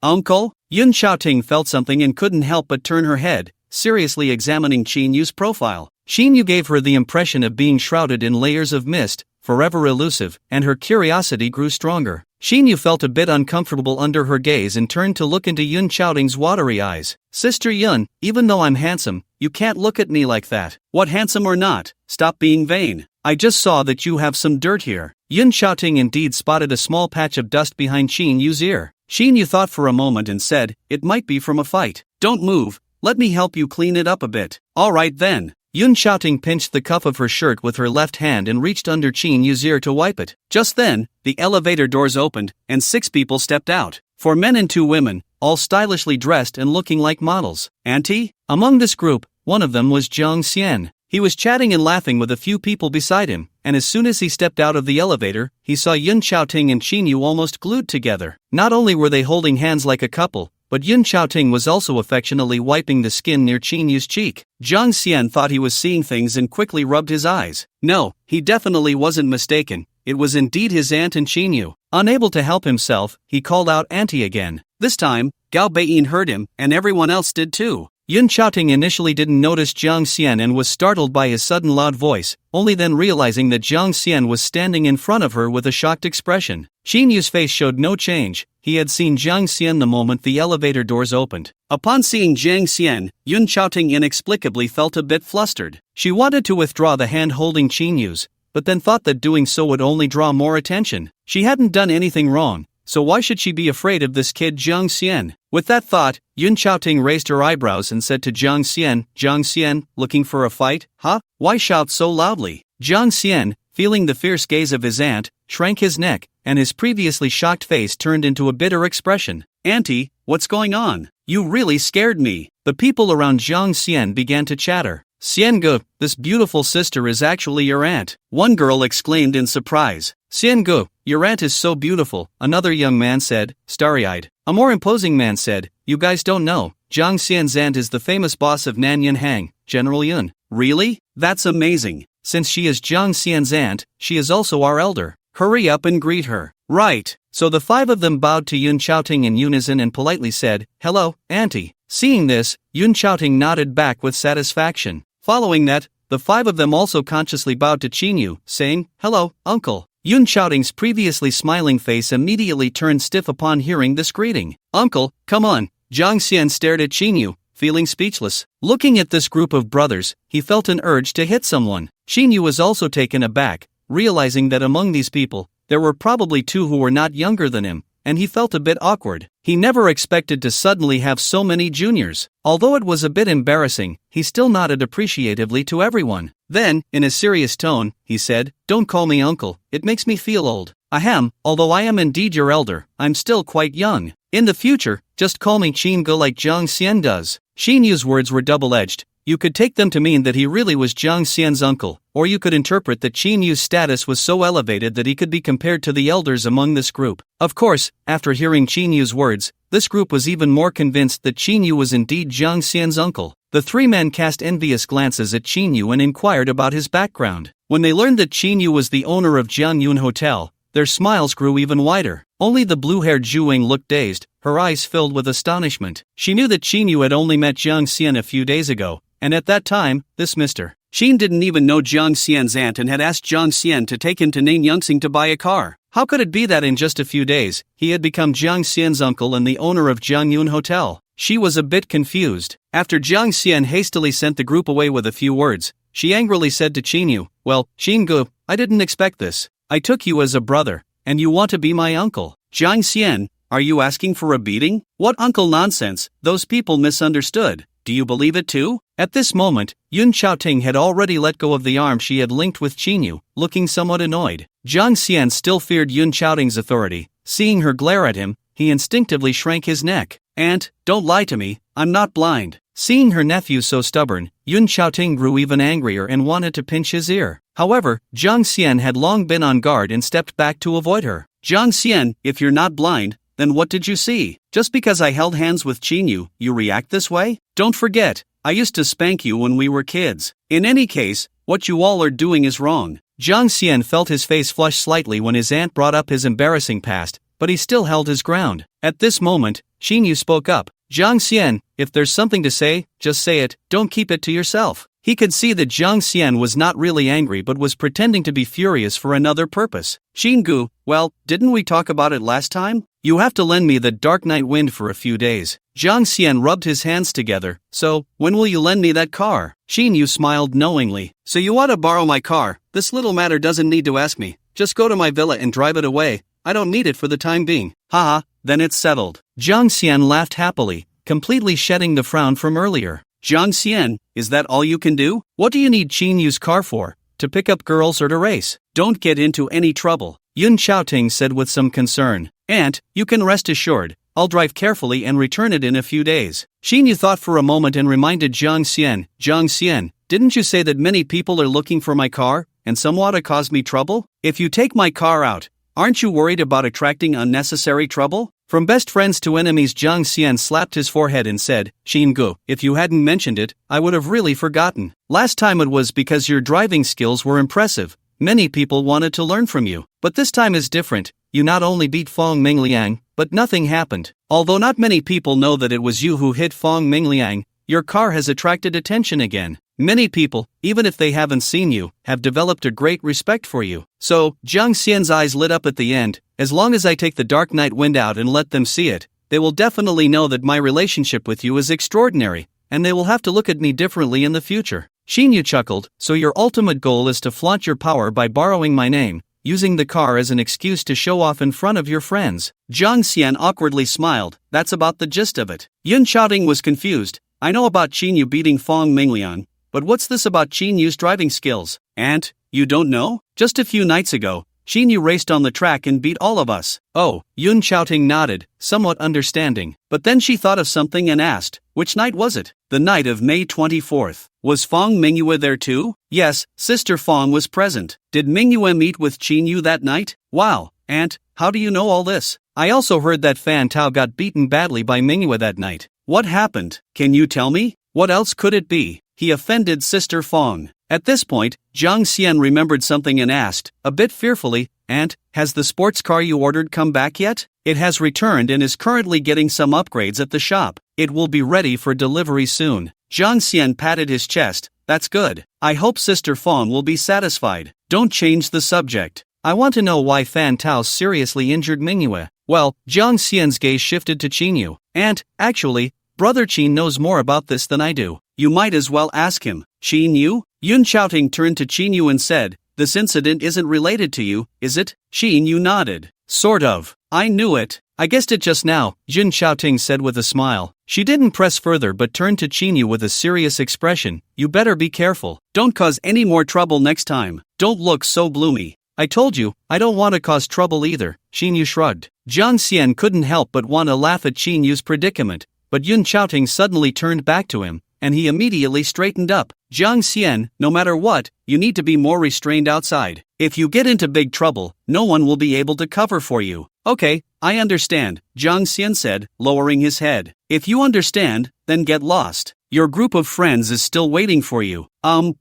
Yun Xiaoting felt something and couldn't help but turn her head, seriously examining Qin Yu's profile. Qin Yu gave her the impression of being shrouded in layers of mist, forever elusive, and her curiosity grew stronger. Qin Yu felt a bit uncomfortable under her gaze and turned to look into Yun Xiaoting's watery eyes. "Sister Yun, even though I'm handsome, you can't look at me like that." "What, handsome or not? Stop being vain. I just saw that you have some dirt here." Yun Xiaoting indeed spotted a small patch of dust behind Qin Yu's ear. Qin Yu thought for a moment and said, "It might be from a fight." "Don't move, let me help you clean it up a bit." "All right then." Yun Xiaoting pinched the cuff of her shirt with her left hand and reached under Qin Yu's ear to wipe it. Just then, the elevator doors opened, and 6 people stepped out. 4 men and 2 women, all stylishly dressed and looking like models. "Auntie?" Among this group, one of them was Jiang Xian. He was chatting and laughing with a few people beside him, and as soon as he stepped out of the elevator, he saw Yun Xiaoting and Qin Yu almost glued together. Not only were they holding hands like a couple, but Yun Xiaoting was also affectionately wiping the skin near Qin Yu's cheek. Jiang Xian thought he was seeing things and quickly rubbed his eyes. No, he definitely wasn't mistaken. It was indeed his aunt and Qin Yu. Unable to help himself, he called out "Auntie" again. This time, Gao Beiyin heard him, and everyone else did too. Yun Xiaoting initially didn't notice Jiang Xian and was startled by his sudden loud voice, only then realizing that Jiang Xian was standing in front of her with a shocked expression. Qin Yu's face showed no change. He had seen Jiang Xian the moment the elevator doors opened. Upon seeing Jiang Xian, Yun Xiaoting inexplicably felt a bit flustered. She wanted to withdraw the hand holding Qin Yu's, but then thought that doing so would only draw more attention. She hadn't done anything wrong, so why should she be afraid of this kid Jiang Xian? With that thought, Yun Xiaoting raised her eyebrows and said to Jiang Xian, looking for a fight? Huh? Why shout so loudly? Jiang Xian, feeling the fierce gaze of his aunt, shrank his neck, and his previously shocked face turned into a bitter expression. "Auntie, what's going on? You really scared me." The people around Jiang Xian began to chatter. "Xiangu, this beautiful sister is actually your aunt," one girl exclaimed in surprise. "Xiangu, your aunt is so beautiful," another young man said, starry-eyed. A more imposing man said, "You guys don't know, Jiang Xian's aunt is the famous boss of Nanyun Hang, General Yun." "Really? That's amazing. Since she is Jiang Xian's aunt, she is also our elder. Hurry up and greet her." "Right." So the 5 of them bowed to Yun Xiaoting in unison and politely said, "Hello, auntie." Seeing this, Yun Xiaoting nodded back with satisfaction. Following that, the 5 of them also consciously bowed to Qin Yu, saying, "Hello, uncle." Yun Xiaoting's previously smiling face immediately turned stiff upon hearing this greeting. "Uncle, come on." Jiang Xian stared at Qin Yu, feeling speechless. Looking at this group of brothers, he felt an urge to hit someone. Qin Yu was also taken aback, realizing that among these people, there were probably 2 who were not younger than him, and he felt a bit awkward. He never expected to suddenly have so many juniors. Although it was a bit embarrassing, he still nodded appreciatively to everyone. Then, in a serious tone, he said, "Don't call me uncle, it makes me feel old. Ahem, although I am indeed your elder, I'm still quite young. In the future, just call me Qin Gu like Jiang Xian does." Qin Yu's words were double-edged. You could take them to mean that he really was Jiang Xian's uncle, or you could interpret that Qin Yu's status was so elevated that he could be compared to the elders among this group. Of course, after hearing Qin Yu's words, this group was even more convinced that Qin Yu was indeed Jiang Xian's uncle. The three men cast envious glances at Qin Yu and inquired about his background. When they learned that Qin Yu was the owner of Jianyun Hotel, their smiles grew even wider. Only the blue-haired Zhuing looked dazed, her eyes filled with astonishment. She knew that Qin Yu had only met Jiang Xian a few days ago, and at that time, this Mr. Qin didn't even know Jiang Xian's aunt and had asked Jiang Xian to take him to Nanyangxing to buy a car. How could it be that in just a few days, he had become Jiang Xian's uncle and the owner of Jianyun Hotel? She was a bit confused. After Jiang Xian hastily sent the group away with a few words, she angrily said to Qin Yu, "Well, Xingu, I didn't expect this. I took you as a brother, and you want to be my uncle. Jiang Xian, are you asking for a beating? What uncle nonsense, those people misunderstood. Do you believe it too?" At this moment, Yun Xiaoting had already let go of the arm she had linked with Qin Yu, looking somewhat annoyed. Jiang Xian still feared Yun Xiaoting's authority. Seeing her glare at him, he instinctively shrank his neck. "Aunt, don't lie to me, I'm not blind." Seeing her nephew so stubborn, Yun Xiaoting grew even angrier and wanted to pinch his ear. However, Jiang Xian had long been on guard and stepped back to avoid her. "Jiang Xian, if you're not blind, then what did you see? Just because I held hands with Qin Yu, you react this way? Don't forget, I used to spank you when we were kids. In any case, what you all are doing is wrong." Jiang Xian felt his face flush slightly when his aunt brought up his embarrassing past, but he still held his ground. At this moment, Qin Yu spoke up. "Jiang Xian, if there's something to say, just say it, don't keep it to yourself." He could see that Jiang Xian was not really angry but was pretending to be furious for another purpose. "Xingu, well, didn't we talk about it last time? You have to lend me the Dark Night Wind for a few days." Jiang Xian rubbed his hands together. "So, when will you lend me that car?" Qin Yu smiled knowingly. "So you want to borrow my car? This little matter doesn't need to ask me. Just go to my villa and drive it away. I don't need it for the time being." "Haha, then it's settled." Jiang Xian laughed happily, completely shedding the frown from earlier. "Jiang Xian, is that all you can do? What do you need Qin Yu's car for? To pick up girls or to race? Don't get into any trouble," Yun Xiaoting said with some concern. "Aunt, you can rest assured, I'll drive carefully and return it in a few days." Qin Yu thought for a moment and reminded Jiang Xian, "Jiang Xian, didn't you say that many people are looking for my car, and some want to cause me trouble? If you take my car out, aren't you worried about attracting unnecessary trouble?" From best friends to enemies, Jiang Xian slapped his forehead and said, "Xingu, if you hadn't mentioned it, I would have really forgotten. Last time it was because your driving skills were impressive. Many people wanted to learn from you. But this time is different. You not only beat Fong Mingliang, but nothing happened. Although not many people know that it was you who hit Fong Mingliang, your car has attracted attention again. Many people, even if they haven't seen you, have developed a great respect for you." So, Jiang Xian's eyes lit up at the end. "As long as I take the Dark Night Wind out and let them see it, they will definitely know that my relationship with you is extraordinary, and they will have to look at me differently in the future." Qin Yu chuckled. "So your ultimate goal is to flaunt your power by borrowing my name, using the car as an excuse to show off in front of your friends." Jiang Xian awkwardly smiled. "That's about the gist of it." Yun Xiaoting was confused. "I know about Qin Yu beating Fong Mingliang, but what's this about Qin Yu's driving skills? Aunt, you don't know? Just a few nights ago, Qin Yu raced on the track and beat all of us." "Oh," Yun Xiaoting nodded, somewhat understanding. But then she thought of something and asked, "Which night was it?" "The night of May 24th. Was Fong Mingyue there too?" "Yes, Sister Fong was present." "Did Mingyue meet with Qin Yu that night?" "Wow, Aunt, how do you know all this?" "I also heard that Fan Tao got beaten badly by Mingyue that night." "What happened? Can you tell me? What else could it be?" "He offended Sister Fong." At this point, Jiang Xian remembered something and asked, a bit fearfully, "Aunt, has the sports car you ordered come back yet?" "It has returned and is currently getting some upgrades at the shop. It will be ready for delivery soon." Jiang Xian patted his chest. "That's good. I hope Sister Fong will be satisfied." "Don't change the subject. I want to know why Fan Tao seriously injured Mingyue." "Well," Jiang Xian's gaze shifted to Qin Yu. "Aunt, actually, Brother Qin knows more about this than I do. You might as well ask him." "Qin Yu?" Yun Xiaoting turned to Qin Yu and said, "This incident isn't related to you, is it?" Qin Yu nodded. "Sort of. I knew it. I guessed it just now," Yun Xiaoting said with a smile. She didn't press further but turned to Qin Yu with a serious expression. "You better be careful. Don't cause any more trouble next time. Don't look so gloomy." "I told you, I don't want to cause trouble either," Qin Yu shrugged. Jiang Xian couldn't help but want to laugh at Qin Yu's predicament, but Yun Xiaoting suddenly turned back to him, and he immediately straightened up. Jiang Xian, no matter what, you need to be more restrained outside. If you get into big trouble, no one will be able to cover for you. Okay, I understand, Jiang Xian said, lowering his head. If you understand, then get lost. Your group of friends is still waiting for you.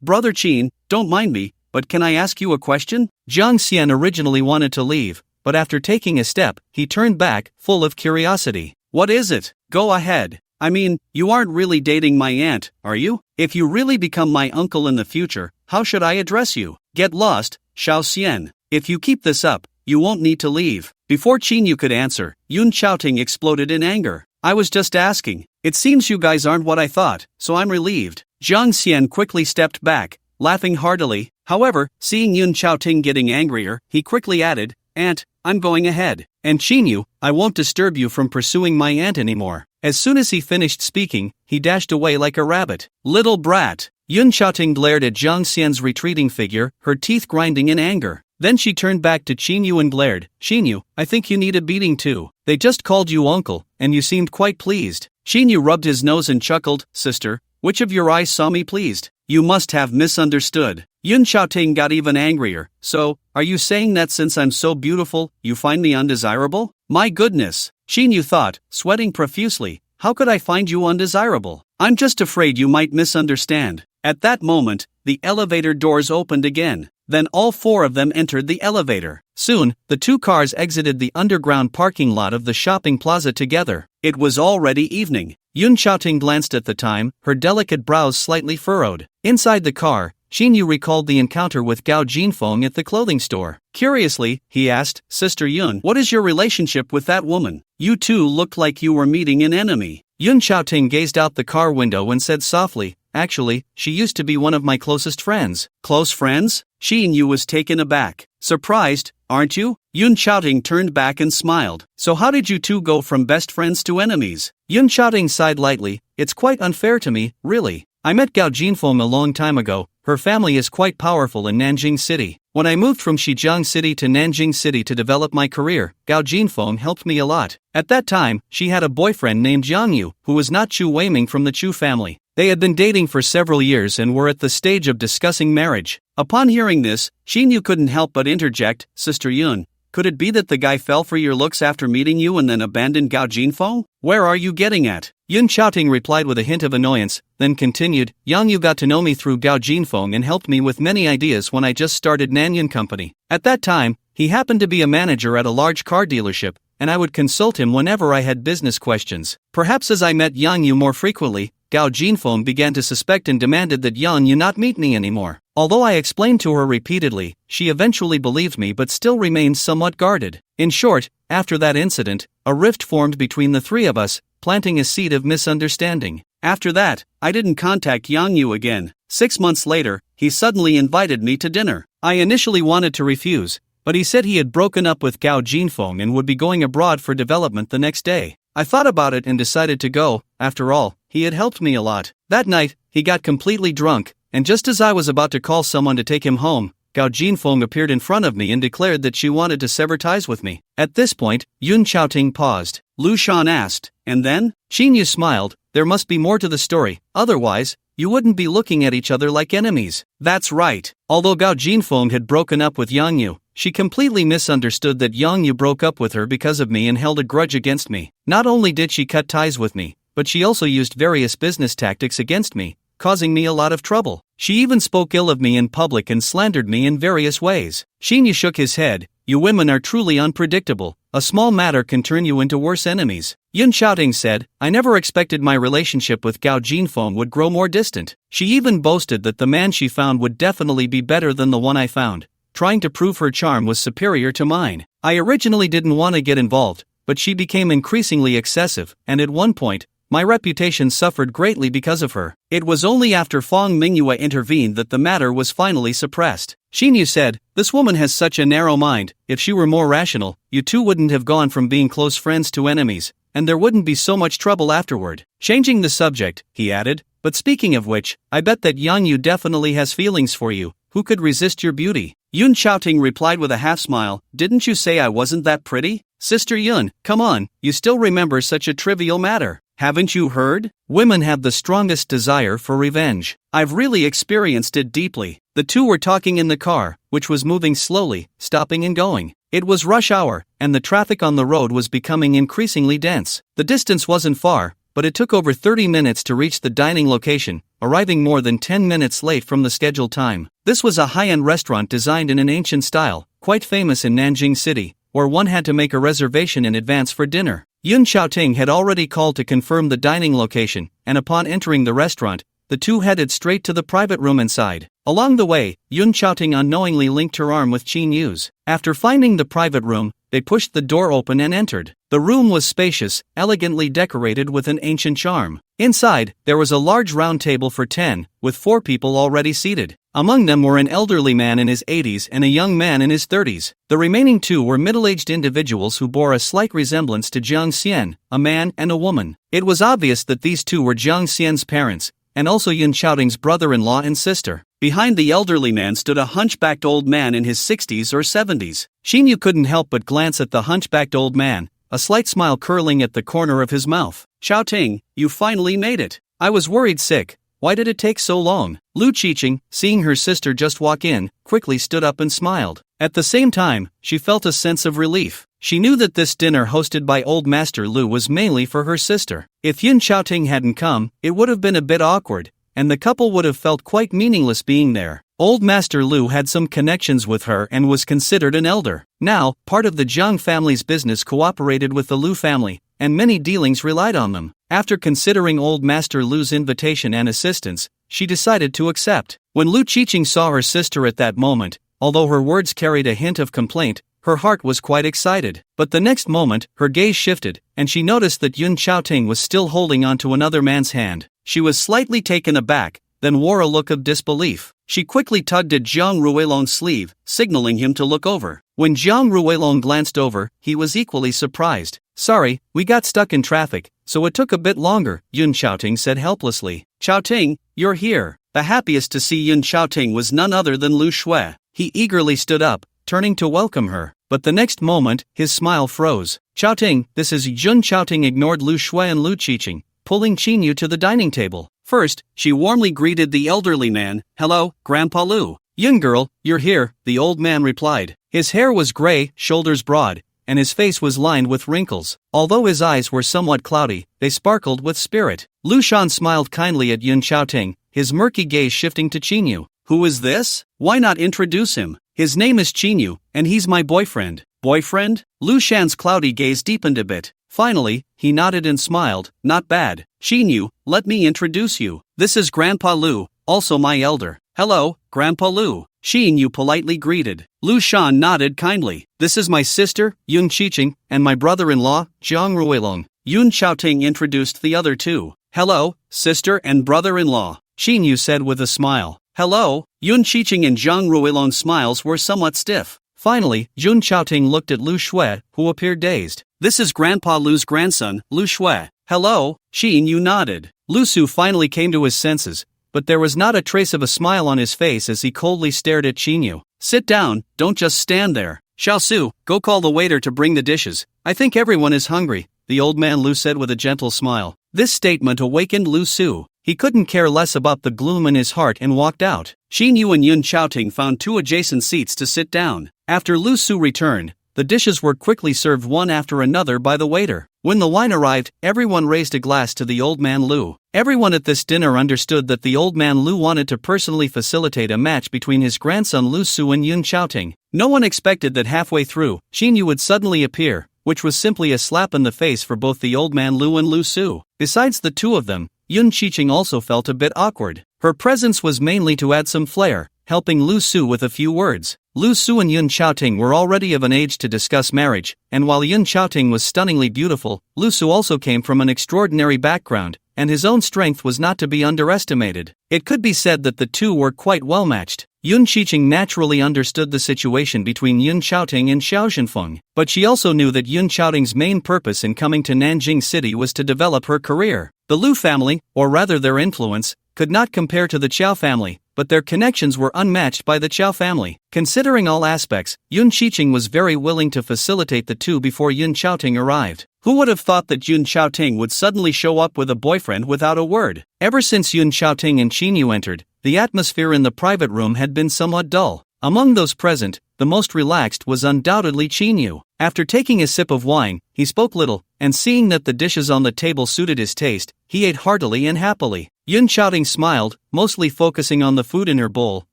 Brother Qin, don't mind me, but can I ask you a question? Jiang Xian originally wanted to leave, but after taking a step, he turned back, full of curiosity. What is it? Go ahead. I mean, you aren't really dating my aunt, are you? If you really become my uncle in the future, how should I address you? Get lost, Xiao Xian. If you keep this up, you won't need to leave. Before Qin Yu could answer, Yun Xiaoting exploded in anger. I was just asking. It seems you guys aren't what I thought, so I'm relieved. Jiang Xian quickly stepped back, laughing heartily. However, seeing Yun Xiaoting getting angrier, he quickly added, Aunt, I'm going ahead. And Qin Yu, I won't disturb you from pursuing my aunt anymore. As soon as he finished speaking, he dashed away like a rabbit. Little brat! Yun Xiaoting glared at Jiang Xian's retreating figure, her teeth grinding in anger. Then she turned back to Qin Yu and glared, Qin Yu, I think you need a beating too. They just called you uncle, and you seemed quite pleased. Qin Yu rubbed his nose and chuckled, Sister, which of your eyes saw me pleased? You must have misunderstood. Yun Xiaoting got even angrier. So, are you saying that since I'm so beautiful, you find me undesirable? My goodness, Qin Yu thought, sweating profusely, how could I find you undesirable? I'm just afraid you might misunderstand. At that moment, the elevator doors opened again. Then all four of them entered the elevator. Soon, the two cars exited the underground parking lot of the shopping plaza together. It was already evening. Yun Xiaoting glanced at the time, her delicate brows slightly furrowed. Inside the car, Qin Yu recalled the encounter with Gao Jinfeng at the clothing store. Curiously, he asked, Sister Yun, what is your relationship with that woman? You two looked like you were meeting an enemy. Yun Xiaoting gazed out the car window and said softly, Actually, she used to be one of my closest friends. Close friends? Qin Yu was taken aback. Surprised, aren't you? Yun Xiaoting turned back and smiled. So how did you two go from best friends to enemies? Yun Xiaoting sighed lightly. It's quite unfair to me, really. I met Gao Jinfeng a long time ago. Her family is quite powerful in Nanjing City. When I moved from Shijiang City to Nanjing City to develop my career, Gao Jinfeng helped me a lot. At that time, she had a boyfriend named Yang Yu, who was not Chu Weiming from the Chu family. They had been dating for several years and were at the stage of discussing marriage. Upon hearing this, Qin Yu couldn't help but interject, Sister Yun, could it be that the guy fell for your looks after meeting you and then abandoned Gao Jinfeng? Where are you getting at? Yun Xiaoting replied with a hint of annoyance, then continued, Yang Yu got to know me through Gao Jinfeng and helped me with many ideas when I just started Nanyan Company. At that time, he happened to be a manager at a large car dealership, and I would consult him whenever I had business questions. Perhaps as I met Yang Yu more frequently, Gao Jinfeng began to suspect and demanded that Yang Yu not meet me anymore. Although I explained to her repeatedly, she eventually believed me but still remained somewhat guarded. In short, after that incident, a rift formed between the three of us, planting a seed of misunderstanding. After that, I didn't contact Yang Yu again. 6 months later, he suddenly invited me to dinner. I initially wanted to refuse, but he said he had broken up with Gao Jinfeng and would be going abroad for development the next day. I thought about it and decided to go. After all, he had helped me a lot. That night, he got completely drunk, and just as I was about to call someone to take him home, Gao Jinfeng appeared in front of me and declared that she wanted to sever ties with me. At this point, Yun Xiaoting paused. Lu Shan asked, and then? Qin Yu smiled, there must be more to the story, otherwise, you wouldn't be looking at each other like enemies. That's right. Although Gao Jinfeng had broken up with Yang Yu, she completely misunderstood that Yang Yu broke up with her because of me and held a grudge against me. Not only did she cut ties with me, but she also used various business tactics against me, causing me a lot of trouble. She even spoke ill of me in public and slandered me in various ways. Qin Yu shook his head. You women are truly unpredictable. A small matter can turn you into worse enemies. Yun Xiaoting said, I never expected my relationship with Gao Jinfeng would grow more distant. She even boasted that the man she found would definitely be better than the one I found, trying to prove her charm was superior to mine. I originally didn't want to get involved, but she became increasingly excessive, and at one point, my reputation suffered greatly because of her. It was only after Fang Mingyue intervened that the matter was finally suppressed. Qin Yu said, this woman has such a narrow mind. If she were more rational, you two wouldn't have gone from being close friends to enemies, and there wouldn't be so much trouble afterward. Changing the subject, he added, but speaking of which, I bet that Yang Yu definitely has feelings for you. Who could resist your beauty? Yun Xiaoting replied with a half-smile, didn't you say I wasn't that pretty? Sister Yun, come on, you still remember such a trivial matter. haven't you heard? Women have the strongest desire for revenge. I've really experienced it deeply. The two were talking in the car, which was moving slowly, stopping and going. It was rush hour, and the traffic on the road was becoming increasingly dense. The distance wasn't far, but it took over 30 minutes to reach the dining location, arriving more than 10 minutes late from the scheduled time. This was a high-end restaurant designed in an ancient style, quite famous in Nanjing City, where one had to make a reservation in advance for dinner. Yun Xiaoting had already called to confirm the dining location, and upon entering the restaurant, the two headed straight to the private room inside. Along the way, Yun Xiaoting unknowingly linked her arm with Qin Yu's. After finding the private room, they pushed the door open and entered. The room was spacious, elegantly decorated with an ancient charm. Inside, there was a large round table for 10, with 4 people already seated. Among them were an elderly man in his 80s and a young man in his 30s. The remaining 2 were middle-aged individuals who bore a slight resemblance to Jiang Xian, a man and a woman. It was obvious that these 2 were Jiang Xian's parents, and also Yun Xiaoting's brother-in-law and sister. Behind the elderly man stood a hunchbacked old man in his 60s or 70s. Xinyu couldn't help but glance at the hunchbacked old man, a slight smile curling at the corner of his mouth. Xiaoting, you finally made it. I was worried sick. Why did it take so long? Lu Qiqing, seeing her sister just walk in, quickly stood up and smiled. At the same time, she felt a sense of relief. She knew that this dinner hosted by Old Master Lu was mainly for her sister. If Yun Xiaoting hadn't come, it would have been a bit awkward, and the couple would have felt quite meaningless being there. Old Master Lu had some connections with her and was considered an elder. Now, part of the Jiang family's business cooperated with the Lu family, and many dealings relied on them. After considering Old Master Lu's invitation and assistance, she decided to accept. When Lu Qiqing saw her sister at that moment, although her words carried a hint of complaint, her heart was quite excited. But the next moment, her gaze shifted, and she noticed that Yun Xiaoting was still holding onto another man's hand. She was slightly taken aback, then wore a look of disbelief. She quickly tugged at Jiang Ruilong's sleeve, signaling him to look over. When Jiang Ruilong glanced over, he was equally surprised. Sorry, we got stuck in traffic, so it took a bit longer, Yun Xiaoting said helplessly. Xiaoting, you're here. The happiest to see Yun Xiaoting was none other than Lu Shui. He eagerly stood up, turning to welcome her. But the next moment, his smile froze. Xiaoting, this is Yun Xiaoting ignored Lu Shui and Lu Qiqing, pulling Qinyu to the dining table. First, she warmly greeted the elderly man. Hello, Grandpa Lu. Young girl, you're here, the old man replied. His hair was gray, shoulders broad, and his face was lined with wrinkles. Although his eyes were somewhat cloudy, they sparkled with spirit. Lu Shan smiled kindly at Yun Xiaoting, his murky gaze shifting to Qinyu. Who is this? Why not introduce him? His name is Qinyu, and he's my boyfriend. Boyfriend? Lu Shan's cloudy gaze deepened a bit. Finally, he nodded and smiled. Not bad. Qinyu, let me introduce you. This is Grandpa Lu, also my elder. Hello, Grandpa Lu. Qinyu politely greeted. Lu Shan nodded kindly. This is my sister, Yun Qiqing, and my brother-in-law, Jiang Ruilong. Yun Xiaoting introduced the other 2. Hello, sister and brother-in-law, Qinyu said with a smile. Hello, Yun Qiqing and Jiang Ruilong's smiles were somewhat stiff. Finally, Yun Xiaoting looked at Lu Shui, who appeared dazed. This is Grandpa Lu's grandson, Lu Shui. Hello, Qinyu nodded. Lu Su finally came to his senses, but there was not a trace of a smile on his face as he coldly stared at Qinyu. Sit down, don't just stand there. Xiaosu, go call the waiter to bring the dishes. I think everyone is hungry, the old man Lu said with a gentle smile. This statement awakened Lu Su. He couldn't care less about the gloom in his heart and walked out. Qinyu and Yun Xiaoting found 2 adjacent seats to sit down. After Lu Su returned, the dishes were quickly served one after another by the waiter. When the wine arrived, everyone raised a glass to the old man Lu. Everyone at this dinner understood that the old man Lu wanted to personally facilitate a match between his grandson Lu Su and Yun Xiaoting. No one expected that halfway through, Qinyu would suddenly appear, which was simply a slap in the face for both the old man Lu and Lu Su. Besides the 2 of them, Yun Qiqing also felt a bit awkward. Her presence was mainly to add some flair, helping Lu Su with a few words. Lu Su and Yun Xiaoting were already of an age to discuss marriage, and while Yun Xiaoting was stunningly beautiful, Lu Su also came from an extraordinary background, and his own strength was not to be underestimated. It could be said that the 2 were quite well matched. Yun Qiqing naturally understood the situation between Yun Xiaoting and Xiao Zhenfeng, but she also knew that Yun Xiaoting's main purpose in coming to Nanjing City was to develop her career. The Lu family, or rather their influence, could not compare to the Qiao family, but their connections were unmatched by the Qiao family. Considering all aspects, Yun Qiqing was very willing to facilitate the 2 before Yun Xiaoting arrived. Who would have thought that Yun Xiaoting would suddenly show up with a boyfriend without a word? Ever since Yun Xiaoting and Qinyu entered, the atmosphere in the private room had been somewhat dull. Among those present, the most relaxed was undoubtedly Qinyu. After taking a sip of wine, he spoke little, and seeing that the dishes on the table suited his taste, he ate heartily and happily. Yun Xiaoting smiled, mostly focusing on the food in her bowl,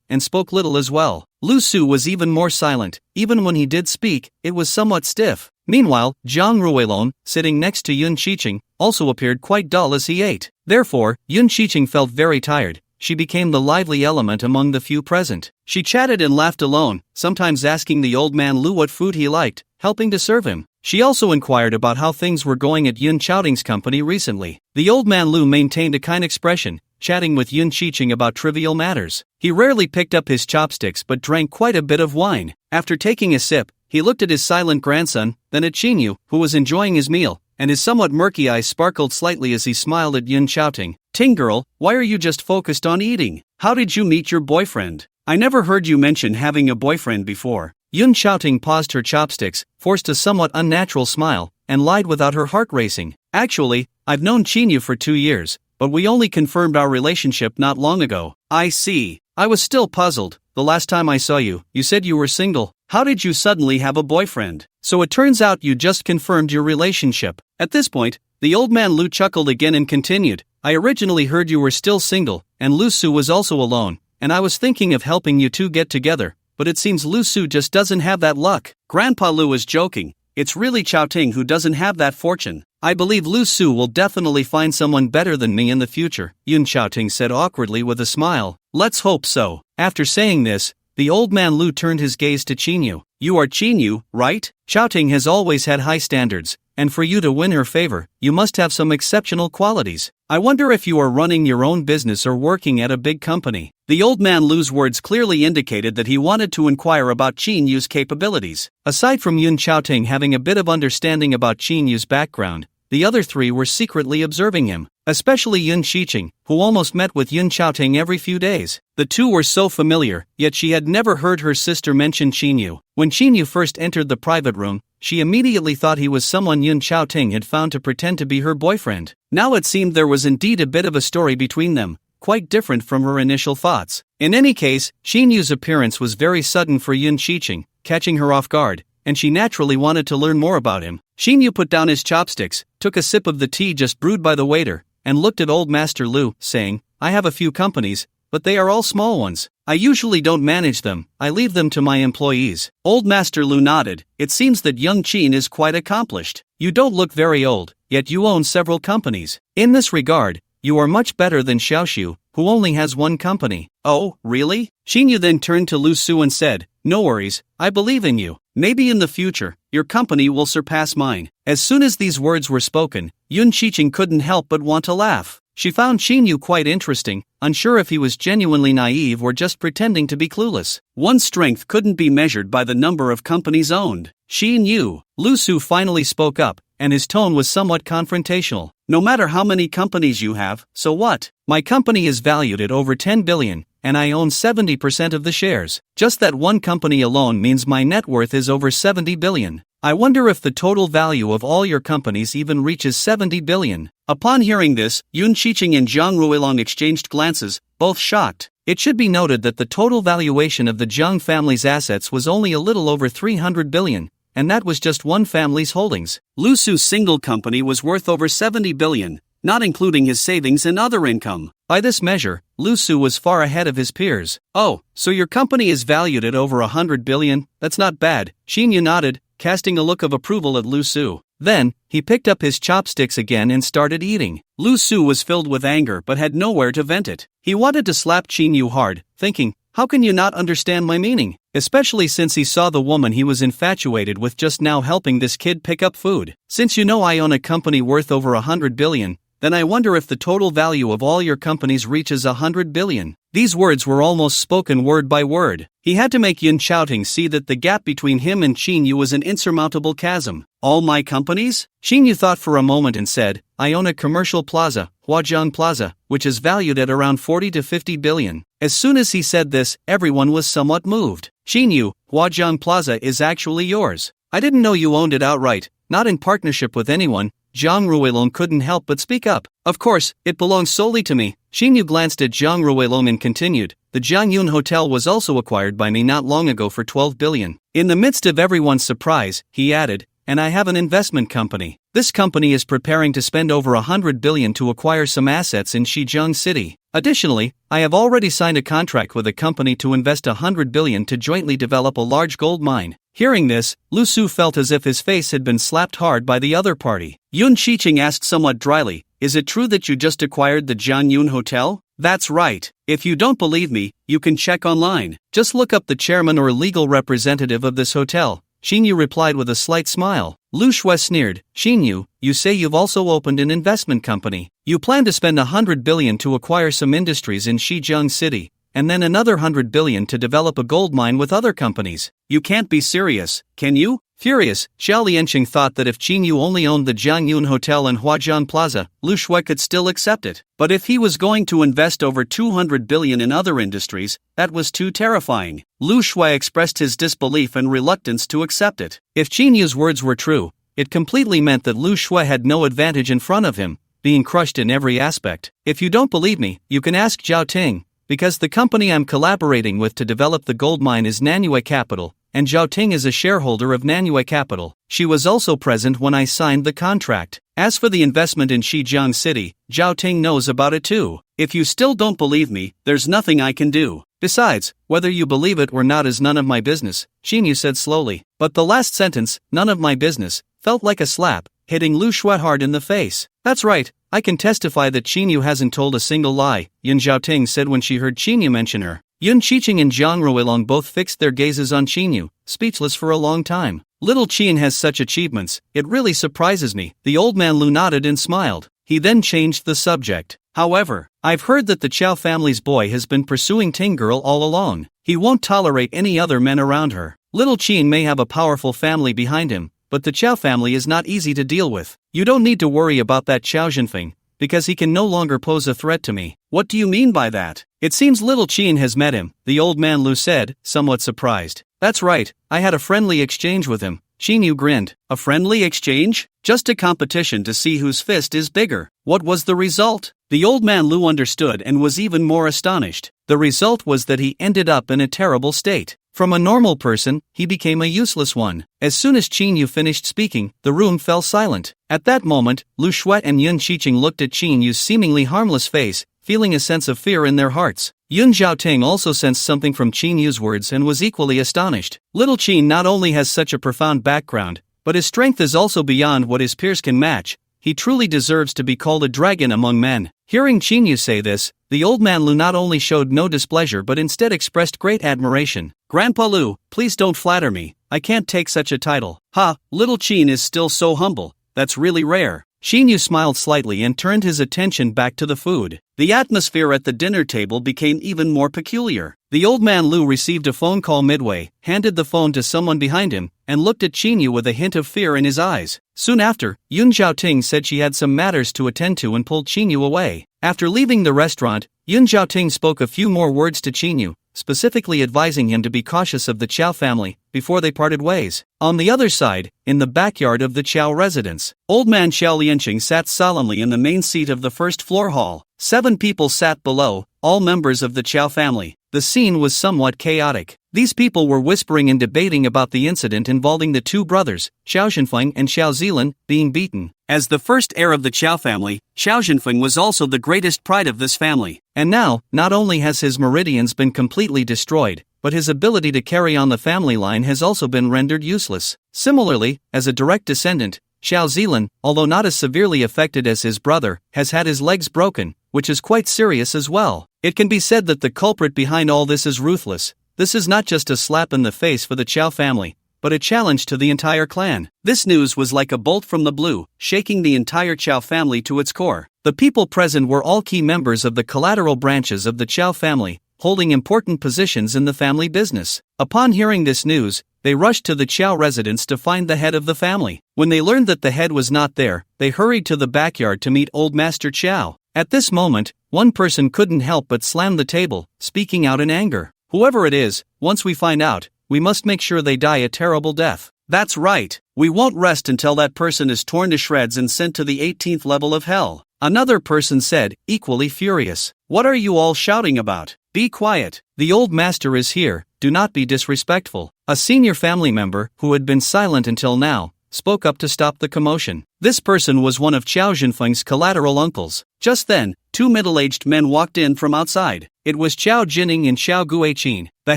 and spoke little as well. Lu Su was even more silent. Even when he did speak, it was somewhat stiff. Meanwhile, Zhang Ruilong, sitting next to Yun Xiqing, also appeared quite dull as he ate. Therefore, Yun Xiqing felt very tired. She became the lively element among the few present. She chatted and laughed alone, sometimes asking the old man Lu what food he liked, helping to serve him. She also inquired about how things were going at Yun Xiaoting's company recently. The old man Lu maintained a kind expression, chatting with Yun Xiqing about trivial matters. He rarely picked up his chopsticks but drank quite a bit of wine. After taking a sip, he looked at his silent grandson, then at Qinyu, who was enjoying his meal, and his somewhat murky eyes sparkled slightly as he smiled at Yun Xiaoting. "Ting girl, why are you just focused on eating? How did you meet your boyfriend? I never heard you mention having a boyfriend before." Yun Xiaoting paused her chopsticks, forced a somewhat unnatural smile, and lied without her heart racing. "Actually, I've known Qinyu for 2 years, but we only confirmed our relationship not long ago." "I see." I was still puzzled. "The last time I saw you, you said you were single. How did you suddenly have a boyfriend? So it turns out you just confirmed your relationship." At this point, the old man Lu chuckled again and continued, "I originally heard you were still single, and Lu Su was also alone, and I was thinking of helping you two get together, but it seems Lu Su just doesn't have that luck." Grandpa Lu was joking. "It's really Xiaoting who doesn't have that fortune. I believe Lu Su will definitely find someone better than me in the future," Yun Xiaoting said awkwardly with a smile. "Let's hope so." After saying this, the old man Lu turned his gaze to Qinyu. "You are Qinyu, right? Xiaoting has always had high standards, and for you to win her favor, you must have some exceptional qualities. I wonder if you are running your own business or working at a big company." The old man Lu's words clearly indicated that he wanted to inquire about Qinyu's capabilities. Aside from Yun Xiaoting having a bit of understanding about Qinyu's background, the other three were secretly observing him, especially Yun Xiqing, who almost met with Yun Xiaoting every few days. The two were so familiar, yet she had never heard her sister mention Qinyu. When Qinyu first entered the private room, she immediately thought he was someone Yun Xiaoting had found to pretend to be her boyfriend. Now it seemed there was indeed a bit of a story between them, quite different from her initial thoughts. In any case, Qinyu's appearance was very sudden for Yun Xiqing, catching her off guard, and she naturally wanted to learn more about him. Qinyu put down his chopsticks, took a sip of the tea just brewed by the waiter, and looked at old Master Lu, saying, "I have a few companies, but they are all small ones. I usually don't manage them, I leave them to my employees." Old Master Lu nodded. "It seems that young Qin is quite accomplished. You don't look very old, yet you own several companies. In this regard, you are much better than Xiaoxiu, who only has one company." "Oh, really?" Qinyu then turned to Lu Su and said, "No worries, I believe in you. Maybe in the future, your company will surpass mine." As soon as these words were spoken, Yun Xiqing couldn't help but want to laugh. She found Qinyu quite interesting, unsure if he was genuinely naive or just pretending to be clueless. One's strength couldn't be measured by the number of companies owned. Qinyu. Lu Su finally spoke up, and his tone was somewhat confrontational. "No matter how many companies you have, so what? My company is valued at over 10 billion, and I own 70% of the shares. Just that one company alone means my net worth is over 70 billion. I wonder if the total value of all your companies even reaches 70 billion. Upon hearing this, Yun Xiqing and Zhang Ruilong exchanged glances, both shocked. It should be noted that the total valuation of the Zhang family's assets was only a little over 300 billion, and that was just one family's holdings. Lu Su's single company was worth over 70 billion, not including his savings and other income. By this measure, Lu Su was far ahead of his peers. "Oh, so your company is valued at over 100 billion? That's not bad." Qinyu nodded, casting a look of approval at Lu Su. Then, he picked up his chopsticks again and started eating. Lu Su was filled with anger but had nowhere to vent it. He wanted to slap Qinyu hard, thinking, "How can you not understand my meaning?" Especially since he saw the woman he was infatuated with just now helping this kid pick up food. "Since you know I own a company worth over 100 billion, then I wonder if the total value of all your companies reaches 100 billion. These words were almost spoken word by word. He had to make Yun Xiaoting see that the gap between him and Qinyu was an insurmountable chasm. "All my companies?" Qinyu thought for a moment and said, "I own a commercial plaza, Huajiang Plaza, which is valued at around 40 to 50 billion. As soon as he said this, everyone was somewhat moved. "Qinyu, Huajiang Plaza is actually yours. I didn't know you owned it outright, not in partnership with anyone. Zhang Ruilong couldn't help but speak up. Of course, it belongs solely to me. Xinyu glanced at Zhang Ruilong and continued, the Jiangyun Hotel was also acquired by me not long ago for 12 billion. In the midst of everyone's surprise, he added, and I have an investment company. This company is preparing to spend over 100 billion to acquire some assets in Shijiang City. Additionally, I have already signed a contract with a company to invest 100 billion to jointly develop a large gold mine. Hearing this, Lu Su felt as if his face had been slapped hard by the other party. Yun Qiqing asked somewhat dryly, is it true that you just acquired the Jiangyun Hotel? That's right. If you don't believe me, you can check online. Just look up the chairman or legal representative of this hotel. Xinyu replied with a slight smile. Lu Shui sneered, Xinyu, you say you've also opened an investment company. You plan to spend 100 billion to acquire some industries in Shijiang City, and then another 100 billion to develop a gold mine with other companies. You can't be serious, can you? Furious, Xiao Lianqing thought that if Xinyu only owned the Jiangyun Hotel and Huajian Plaza, Lu Shui could still accept it. But if he was going to invest over 200 billion in other industries, that was too terrifying. Lu Shui expressed his disbelief and reluctance to accept it. If Qinyu's words were true, it completely meant that Lu Shui had no advantage in front of him, being crushed in every aspect. If you don't believe me, you can ask Zhao Ting, because the company I'm collaborating with to develop the gold mine is Nanyue Capital, and Zhao Ting is a shareholder of Nanyue Capital. She was also present when I signed the contract. As for the investment in Shijiang City, Zhao Ting knows about it too. If you still don't believe me, there's nothing I can do. Besides, whether you believe it or not is none of my business, Xinyu said slowly. But the last sentence, none of my business, felt like a slap, hitting Lu Shui hard in the face. That's right, I can testify that Xinyu hasn't told a single lie, Yun Zhaoting said when she heard Xinyu mention her. Yun Qiqing and Zhang Ruilong both fixed their gazes on Xinyu, speechless for a long time. Little Qin has such achievements, it really surprises me. The old man Lu nodded and smiled. He then changed the subject. However, I've heard that the Chow family's boy has been pursuing Ting Girl all along. He won't tolerate any other men around her. Little Qin may have a powerful family behind him, but the Chow family is not easy to deal with. You don't need to worry about that Chow Jinfeng, because he can no longer pose a threat to me. What do you mean by that? It seems little Qin has met him, the old man Lu said, somewhat surprised. That's right, I had a friendly exchange with him. Xinyu grinned. A friendly exchange? Just a competition to see whose fist is bigger. What was the result? The old man Lu understood and was even more astonished. The result was that he ended up in a terrible state. From a normal person, he became a useless one. As soon as Xinyu finished speaking, the room fell silent. At that moment, Lu Shui and Yun Qiqing looked at Qinyu's seemingly harmless face, feeling a sense of fear in their hearts. Yun Zhaoting also sensed something from Qinyu's words and was equally astonished. Little Qin not only has such a profound background, but his strength is also beyond what his peers can match. He truly deserves to be called a dragon among men. Hearing Xinyu say this, the old man Lu not only showed no displeasure but instead expressed great admiration. Grandpa Lu, please don't flatter me, I can't take such a title. Ha, little Qin is still so humble, that's really rare. Xinyu smiled slightly and turned his attention back to the food. The atmosphere at the dinner table became even more peculiar. The old man Lu received a phone call midway, handed the phone to someone behind him, and looked at Xinyu with a hint of fear in his eyes. Soon after, Yun Zhaoting said she had some matters to attend to and pulled Xinyu away. After leaving the restaurant, Yun Zhaoting spoke a few more words to Xinyu, specifically advising him to be cautious of the Chow family, before they parted ways. On the other side, in the backyard of the Chow residence, old man Xiao Lianqing sat solemnly in the main seat of the first floor hall. 7 people sat below, all members of the Chow family. The scene was somewhat chaotic. These people were whispering and debating about the incident involving the 2 brothers, Xiao Zhenfeng and Xiao Zilan, being beaten. As the first heir of the Chow family, Xiao Zhenfeng was also the greatest pride of this family. And now, not only has his meridians been completely destroyed, but his ability to carry on the family line has also been rendered useless. Similarly, as a direct descendant, Xiao Zilan, although not as severely affected as his brother, has had his legs broken, which is quite serious as well. It can be said that the culprit behind all this is ruthless. This is not just a slap in the face for the Chow family, but a challenge to the entire clan. This news was like a bolt from the blue, shaking the entire Chow family to its core. The people present were all key members of the collateral branches of the Chow family, holding important positions in the family business. Upon hearing this news, they rushed to the Chow residence to find the head of the family. When they learned that the head was not there, they hurried to the backyard to meet old Master Chow. At this moment, one person couldn't help but slam the table, speaking out in anger. Whoever it is, once we find out, we must make sure they die a terrible death. That's right, we won't rest until that person is torn to shreds and sent to the 18th level of hell. Another person said, equally furious. What are you all shouting about? Be quiet, the old master is here, do not be disrespectful. A senior family member, who had been silent until now, spoke up to stop the commotion. This person was one of Qiao Jinfeng's collateral uncles. Just then, two middle-aged men walked in from outside. It was Qiao Jining and Qiao Guiqin. The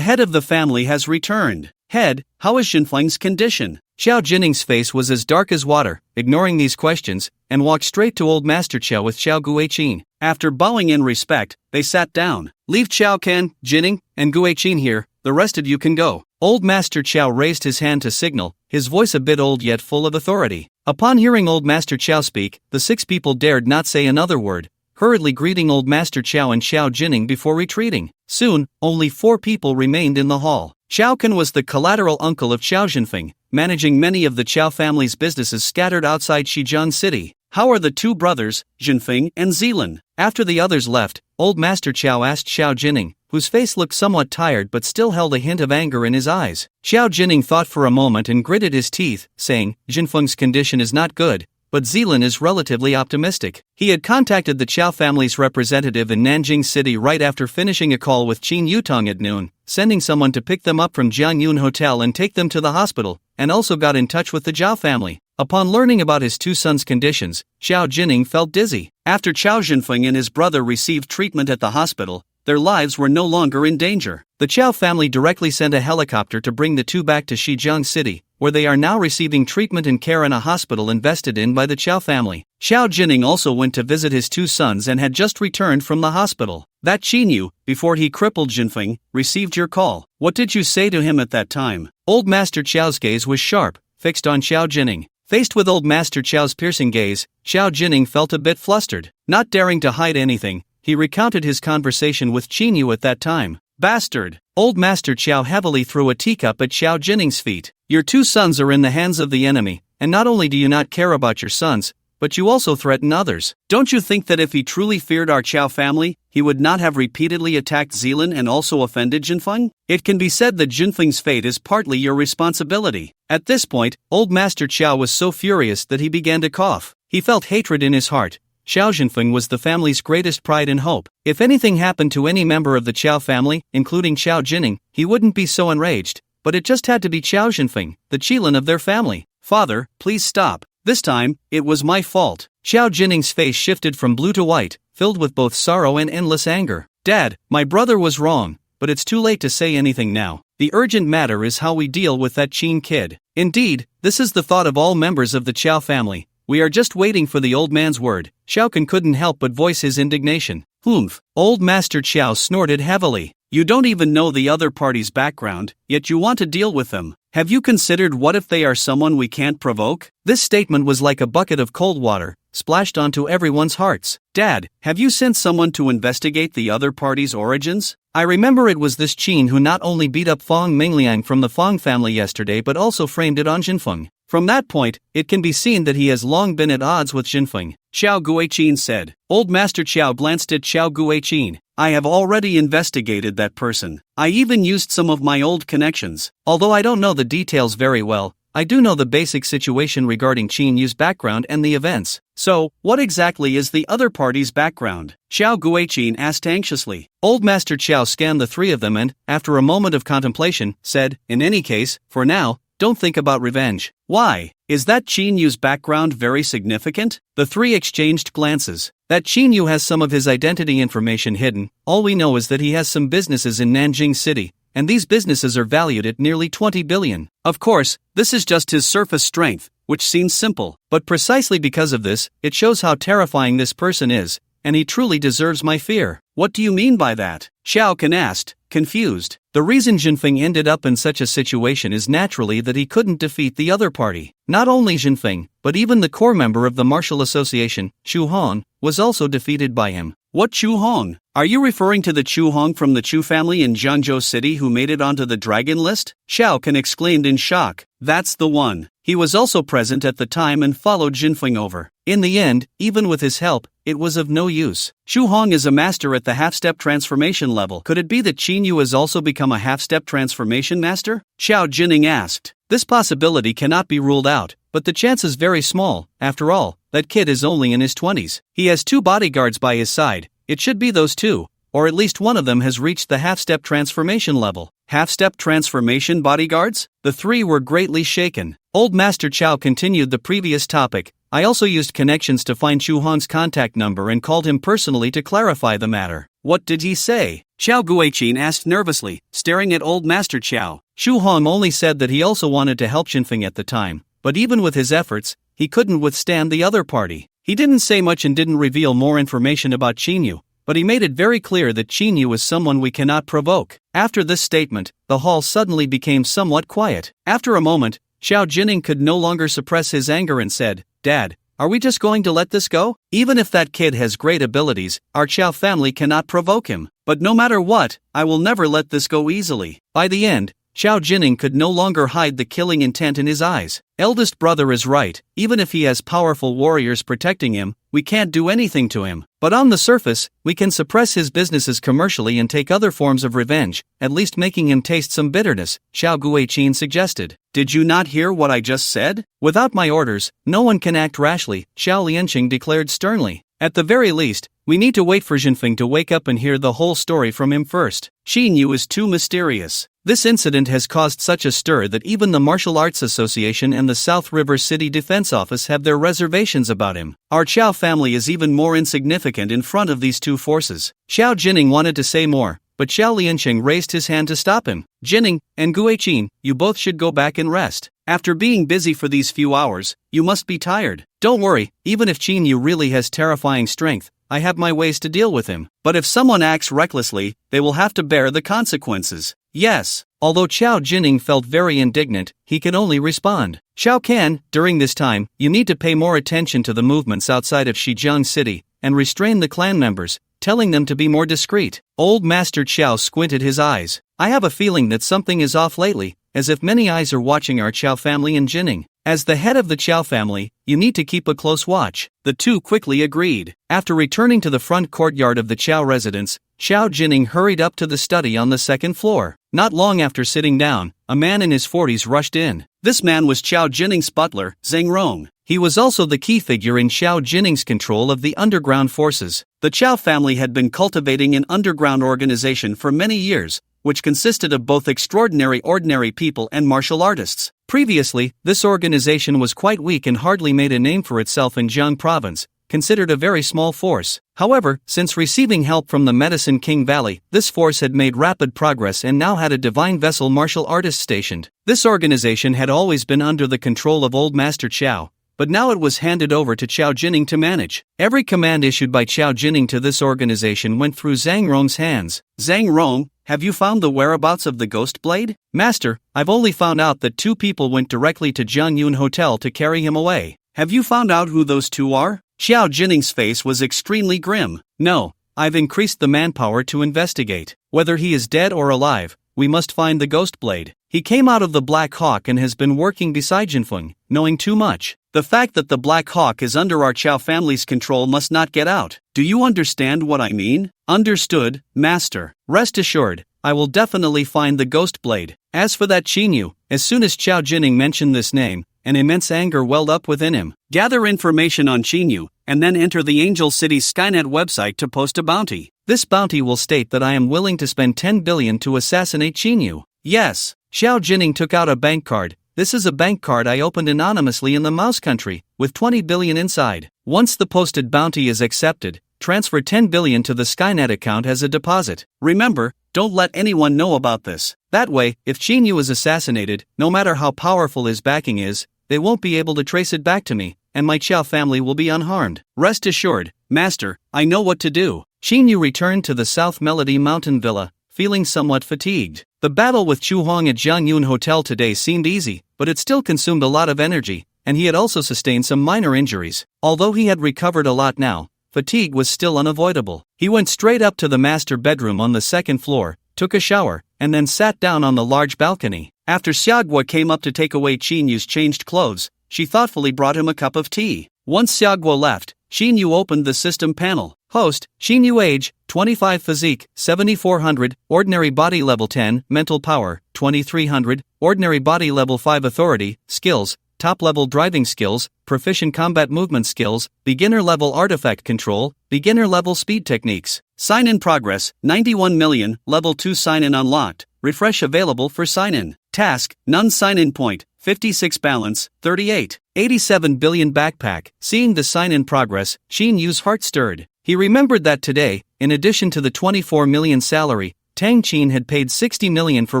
head of the family has returned. Head, how is Jinfeng's condition? Qiao Jining's face was as dark as water, ignoring these questions, and walked straight to old Master Qiao with Qiao Guiqin. After bowing in respect, they sat down. Leave Qiao Ken, Jining, and Guiqin here, the rest of you can go. Old Master Qiao raised his hand to signal, his voice a bit old yet full of authority. Upon hearing Old Master Qiao speak, the 6 people dared not say another word, hurriedly greeting Old Master Qiao and Qiao Jining before retreating. Soon, only 4 people remained in the hall. Qiao Ken was the collateral uncle of Qiao Jinfeng, managing many of the Qiao family's businesses scattered outside Shijian City. How are the 2 brothers, Jinfeng and Zilin? After the others left, Old Master Qiao asked Qiao Jining, whose face looked somewhat tired but still held a hint of anger in his eyes. Qiao Jining thought for a moment and gritted his teeth, saying, Jinfeng's condition is not good, but Zilin is relatively optimistic. He had contacted the Qiao family's representative in Nanjing City right after finishing a call with Qin Yutong at noon, sending someone to pick them up from Jianyun Hotel and take them to the hospital, and also got in touch with the Zhao family. Upon learning about his 2 sons' conditions, Qiao Jining felt dizzy. After Qiao Jinfeng and his brother received treatment at the hospital, their lives were no longer in danger. The Qiao family directly sent a helicopter to bring the 2 back to Shijiang City, where they are now receiving treatment and care in a hospital invested in by the Qiao family. Qiao Jining also went to visit his 2 sons and had just returned from the hospital. That Qinyu, before he crippled Jinfeng, received your call. What did you say to him at that time? Old Master Qiao's gaze was sharp, fixed on Qiao Jining. Faced with Old Master Qiao's piercing gaze, Qiao Jining felt a bit flustered. Not daring to hide anything, he recounted his conversation with Qinyu at that time. Bastard! Old Master Qiao heavily threw a teacup at Qiao Jining's feet. Your 2 sons are in the hands of the enemy, and not only do you not care about your sons, but you also threaten others. Don't you think that if he truly feared our Qiao family, he would not have repeatedly attacked Zilin and also offended Jinfeng? It can be said that Jinfeng's fate is partly your responsibility. At this point, Old Master Qiao was so furious that he began to cough. He felt hatred in his heart. Qiao Jinfeng was the family's greatest pride and hope. If anything happened to any member of the Qiao family, including Qiao Jining, he wouldn't be so enraged. But it just had to be Qiao Jinfeng, the Qilin of their family. Father, please stop. This time, it was my fault. Qiao Jining's face shifted from blue to white, filled with both sorrow and endless anger. Dad, my brother was wrong, but it's too late to say anything now. The urgent matter is how we deal with that Qin kid. Indeed, this is the thought of all members of the Qiao family. We are just waiting for the old man's word. Xiao Ken couldn't help but voice his indignation. Humph. Old Master Qiao snorted heavily. You don't even know the other party's background, yet you want to deal with them. Have you considered what if they are someone we can't provoke? This statement was like a bucket of cold water, splashed onto everyone's hearts. Dad, have you sent someone to investigate the other party's origins? I remember it was this Qin who not only beat up Fong Mingliang from the Fong family yesterday but also framed it on Jinfeng. From that point, it can be seen that he has long been at odds with Jinfeng. Qiao Guiqin said. Old Master Qiao glanced at Qiao Guiqin. I have already investigated that person. I even used some of my old connections. Although I don't know the details very well, I do know the basic situation regarding Qin Yu's background and the events. So, what exactly is the other party's background? Qiao Guiqin asked anxiously. Old Master Qiao scanned the 3 of them and, after a moment of contemplation, said, in any case, for now, don't think about revenge. Why? Is that Qin Yu's background very significant? The 3 exchanged glances. That Qin Yu has some of his identity information hidden. All we know is that he has some businesses in Nanjing City, and these businesses are valued at nearly 20 billion. Of course, this is just his surface strength, which seems simple, but precisely because of this, it shows how terrifying this person is, and he truly deserves my fear. What do you mean by that? Xiao Ken asked, confused. The reason Jinfeng ended up in such a situation is naturally that he couldn't defeat the other party. Not only Jinfeng, but even the core member of the martial association, Shu Han, was also defeated by him. What Chu Hong? Are you referring to the Chu Hong from the Chu family in Jiangzhou City who made it onto the dragon list? Xiao Kan exclaimed in shock. That's the one. He was also present at the time and followed Jinfeng over. In the end, even with his help, it was of no use. Chu Hong is a master at the half-step transformation level. Could it be that Qin Yu has also become a half-step transformation master? Xiao Jining asked. This possibility cannot be ruled out, but the chance is very small. After all, that kid is only in his 20s. He has 2 bodyguards by his side. It should be those 2, or at least one of them has reached the half-step transformation level. Half-step transformation bodyguards? The 3 were greatly shaken. Old Master Qiao continued the previous topic. I also used connections to find Chu Hong's contact number and called him personally to clarify the matter. What did he say? Xiao Guiqin asked nervously, staring at Old Master Qiao. Chu Hong only said that he also wanted to help Jinfeng at the time, but even with his efforts, he couldn't withstand the other party. He didn't say much and didn't reveal more information about Qin Yu, but he made it very clear that Qin Yu is someone we cannot provoke. After this statement, the hall suddenly became somewhat quiet. After a moment, Xiao Jining could no longer suppress his anger and said, Dad, are we just going to let this go? Even if that kid has great abilities, our Qiao family cannot provoke him. But no matter what, I will never let this go easily. By the end, Xiao Jining could no longer hide the killing intent in his eyes. Eldest brother is right, even if he has powerful warriors protecting him, we can't do anything to him. But on the surface, we can suppress his businesses commercially and take other forms of revenge, at least making him taste some bitterness, Xiao Guiqin suggested. Did you not hear what I just said? Without my orders, no one can act rashly, Xiao Lianqing declared sternly. At the very least, we need to wait for Jinfeng to wake up and hear the whole story from him first. Qin Yu is too mysterious. This incident has caused such a stir that even the Martial Arts Association and the South River City Defense Office have their reservations about him. Our Qiao family is even more insignificant in front of these 2 forces. Xiao Jining wanted to say more, but Xiao Lianqing raised his hand to stop him. Jining and Guiqin, you both should go back and rest. After being busy for these few hours, you must be tired. Don't worry, even if Qin Yu really has terrifying strength, I have my ways to deal with him. But if someone acts recklessly, they will have to bear the consequences. Yes. Although Xiao Jining felt very indignant, he could only respond. Xiao Kan, during this time, you need to pay more attention to the movements outside of Shijiang City, and restrain the clan members, telling them to be more discreet. Old Master Qiao squinted his eyes. I have a feeling that something is off lately, as if many eyes are watching our Qiao family and Jining. As the head of the Qiao family, you need to keep a close watch. The 2 quickly agreed. After returning to the front courtyard of the Qiao residence, Xiao Jining hurried up to the study on the 2nd floor. Not long after sitting down, a man in his 40s rushed in. This man was Xiao Jining's butler, Zheng Rong. He was also the key figure in Xiao Jining's control of the underground forces. The Qiao family had been cultivating an underground organization for many years, which consisted of both extraordinary ordinary people and martial artists. Previously, this organization was quite weak and hardly made a name for itself in Jiang province, considered a very small force. However, since receiving help from the Medicine King Valley, this force had made rapid progress and now had a divine vessel martial artist stationed. This organization had always been under the control of Old Master Qiao, but now it was handed over to Xiao Jining to manage. Every command issued by Xiao Jining to this organization went through Zhang Rong's hands. Zhang Rong, have you found the whereabouts of the Ghost Blade? Master, I've only found out that 2 people went directly to Jiangyun Hotel to carry him away. Have you found out who those 2 are? Xiao Jining's face was extremely grim. No, I've increased the manpower to investigate. Whether he is dead or alive, we must find the Ghost Blade. He came out of the Black Hawk and has been working beside Jinfeng, knowing too much. The fact that the Black Hawk is under our Qiao family's control must not get out. Do you understand what I mean? Understood, Master. Rest assured, I will definitely find the Ghost Blade. As for that Qin Yu, as soon as Xiao Jining mentioned this name, an immense anger welled up within him. Gather information on Qin Yu, and then enter the Angel City's Skynet website to post a bounty. This bounty will state that I am willing to spend 10 billion to assassinate Qin Yu. Yes. Xiao Jining took out a bank card. This is a bank card I opened anonymously in the Mouse Country, with 20 billion inside. Once the posted bounty is accepted, transfer 10 billion to the Skynet account as a deposit. Remember, don't let anyone know about this. That way, if Qin Yu is assassinated, no matter how powerful his backing is, they won't be able to trace it back to me, and my Qiao family will be unharmed. Rest assured, Master, I know what to do. Qin Yu returned to the South Melody Mountain Villa, feeling somewhat fatigued. The battle with Chu Huang at Jiangyun Hotel today seemed easy, but it still consumed a lot of energy, and he had also sustained some minor injuries. Although he had recovered a lot now, fatigue was still unavoidable. He went straight up to the master bedroom on the second floor, took a shower, and then sat down on the large balcony. After Xiaoguo came up to take away Qinyu's changed clothes, she thoughtfully brought him a cup of tea. Once Xiaoguo left, Xinyu opened the system panel. Host, Xinyu age, 25 physique, 7400, ordinary body level 10, mental power, 2300, ordinary body level 5 authority, skills, top level driving skills, proficient combat movement skills, beginner level artifact control, beginner level speed techniques. Sign in progress, 91 million, level 2 sign in unlocked, refresh available for sign in. Task, none sign in point, 56 balance, 38. 87 billion backpack. Seeing the sign in progress, Qinyu's heart stirred. He remembered that today, in addition to the 24 million salary, Tang Qin had paid 60 million for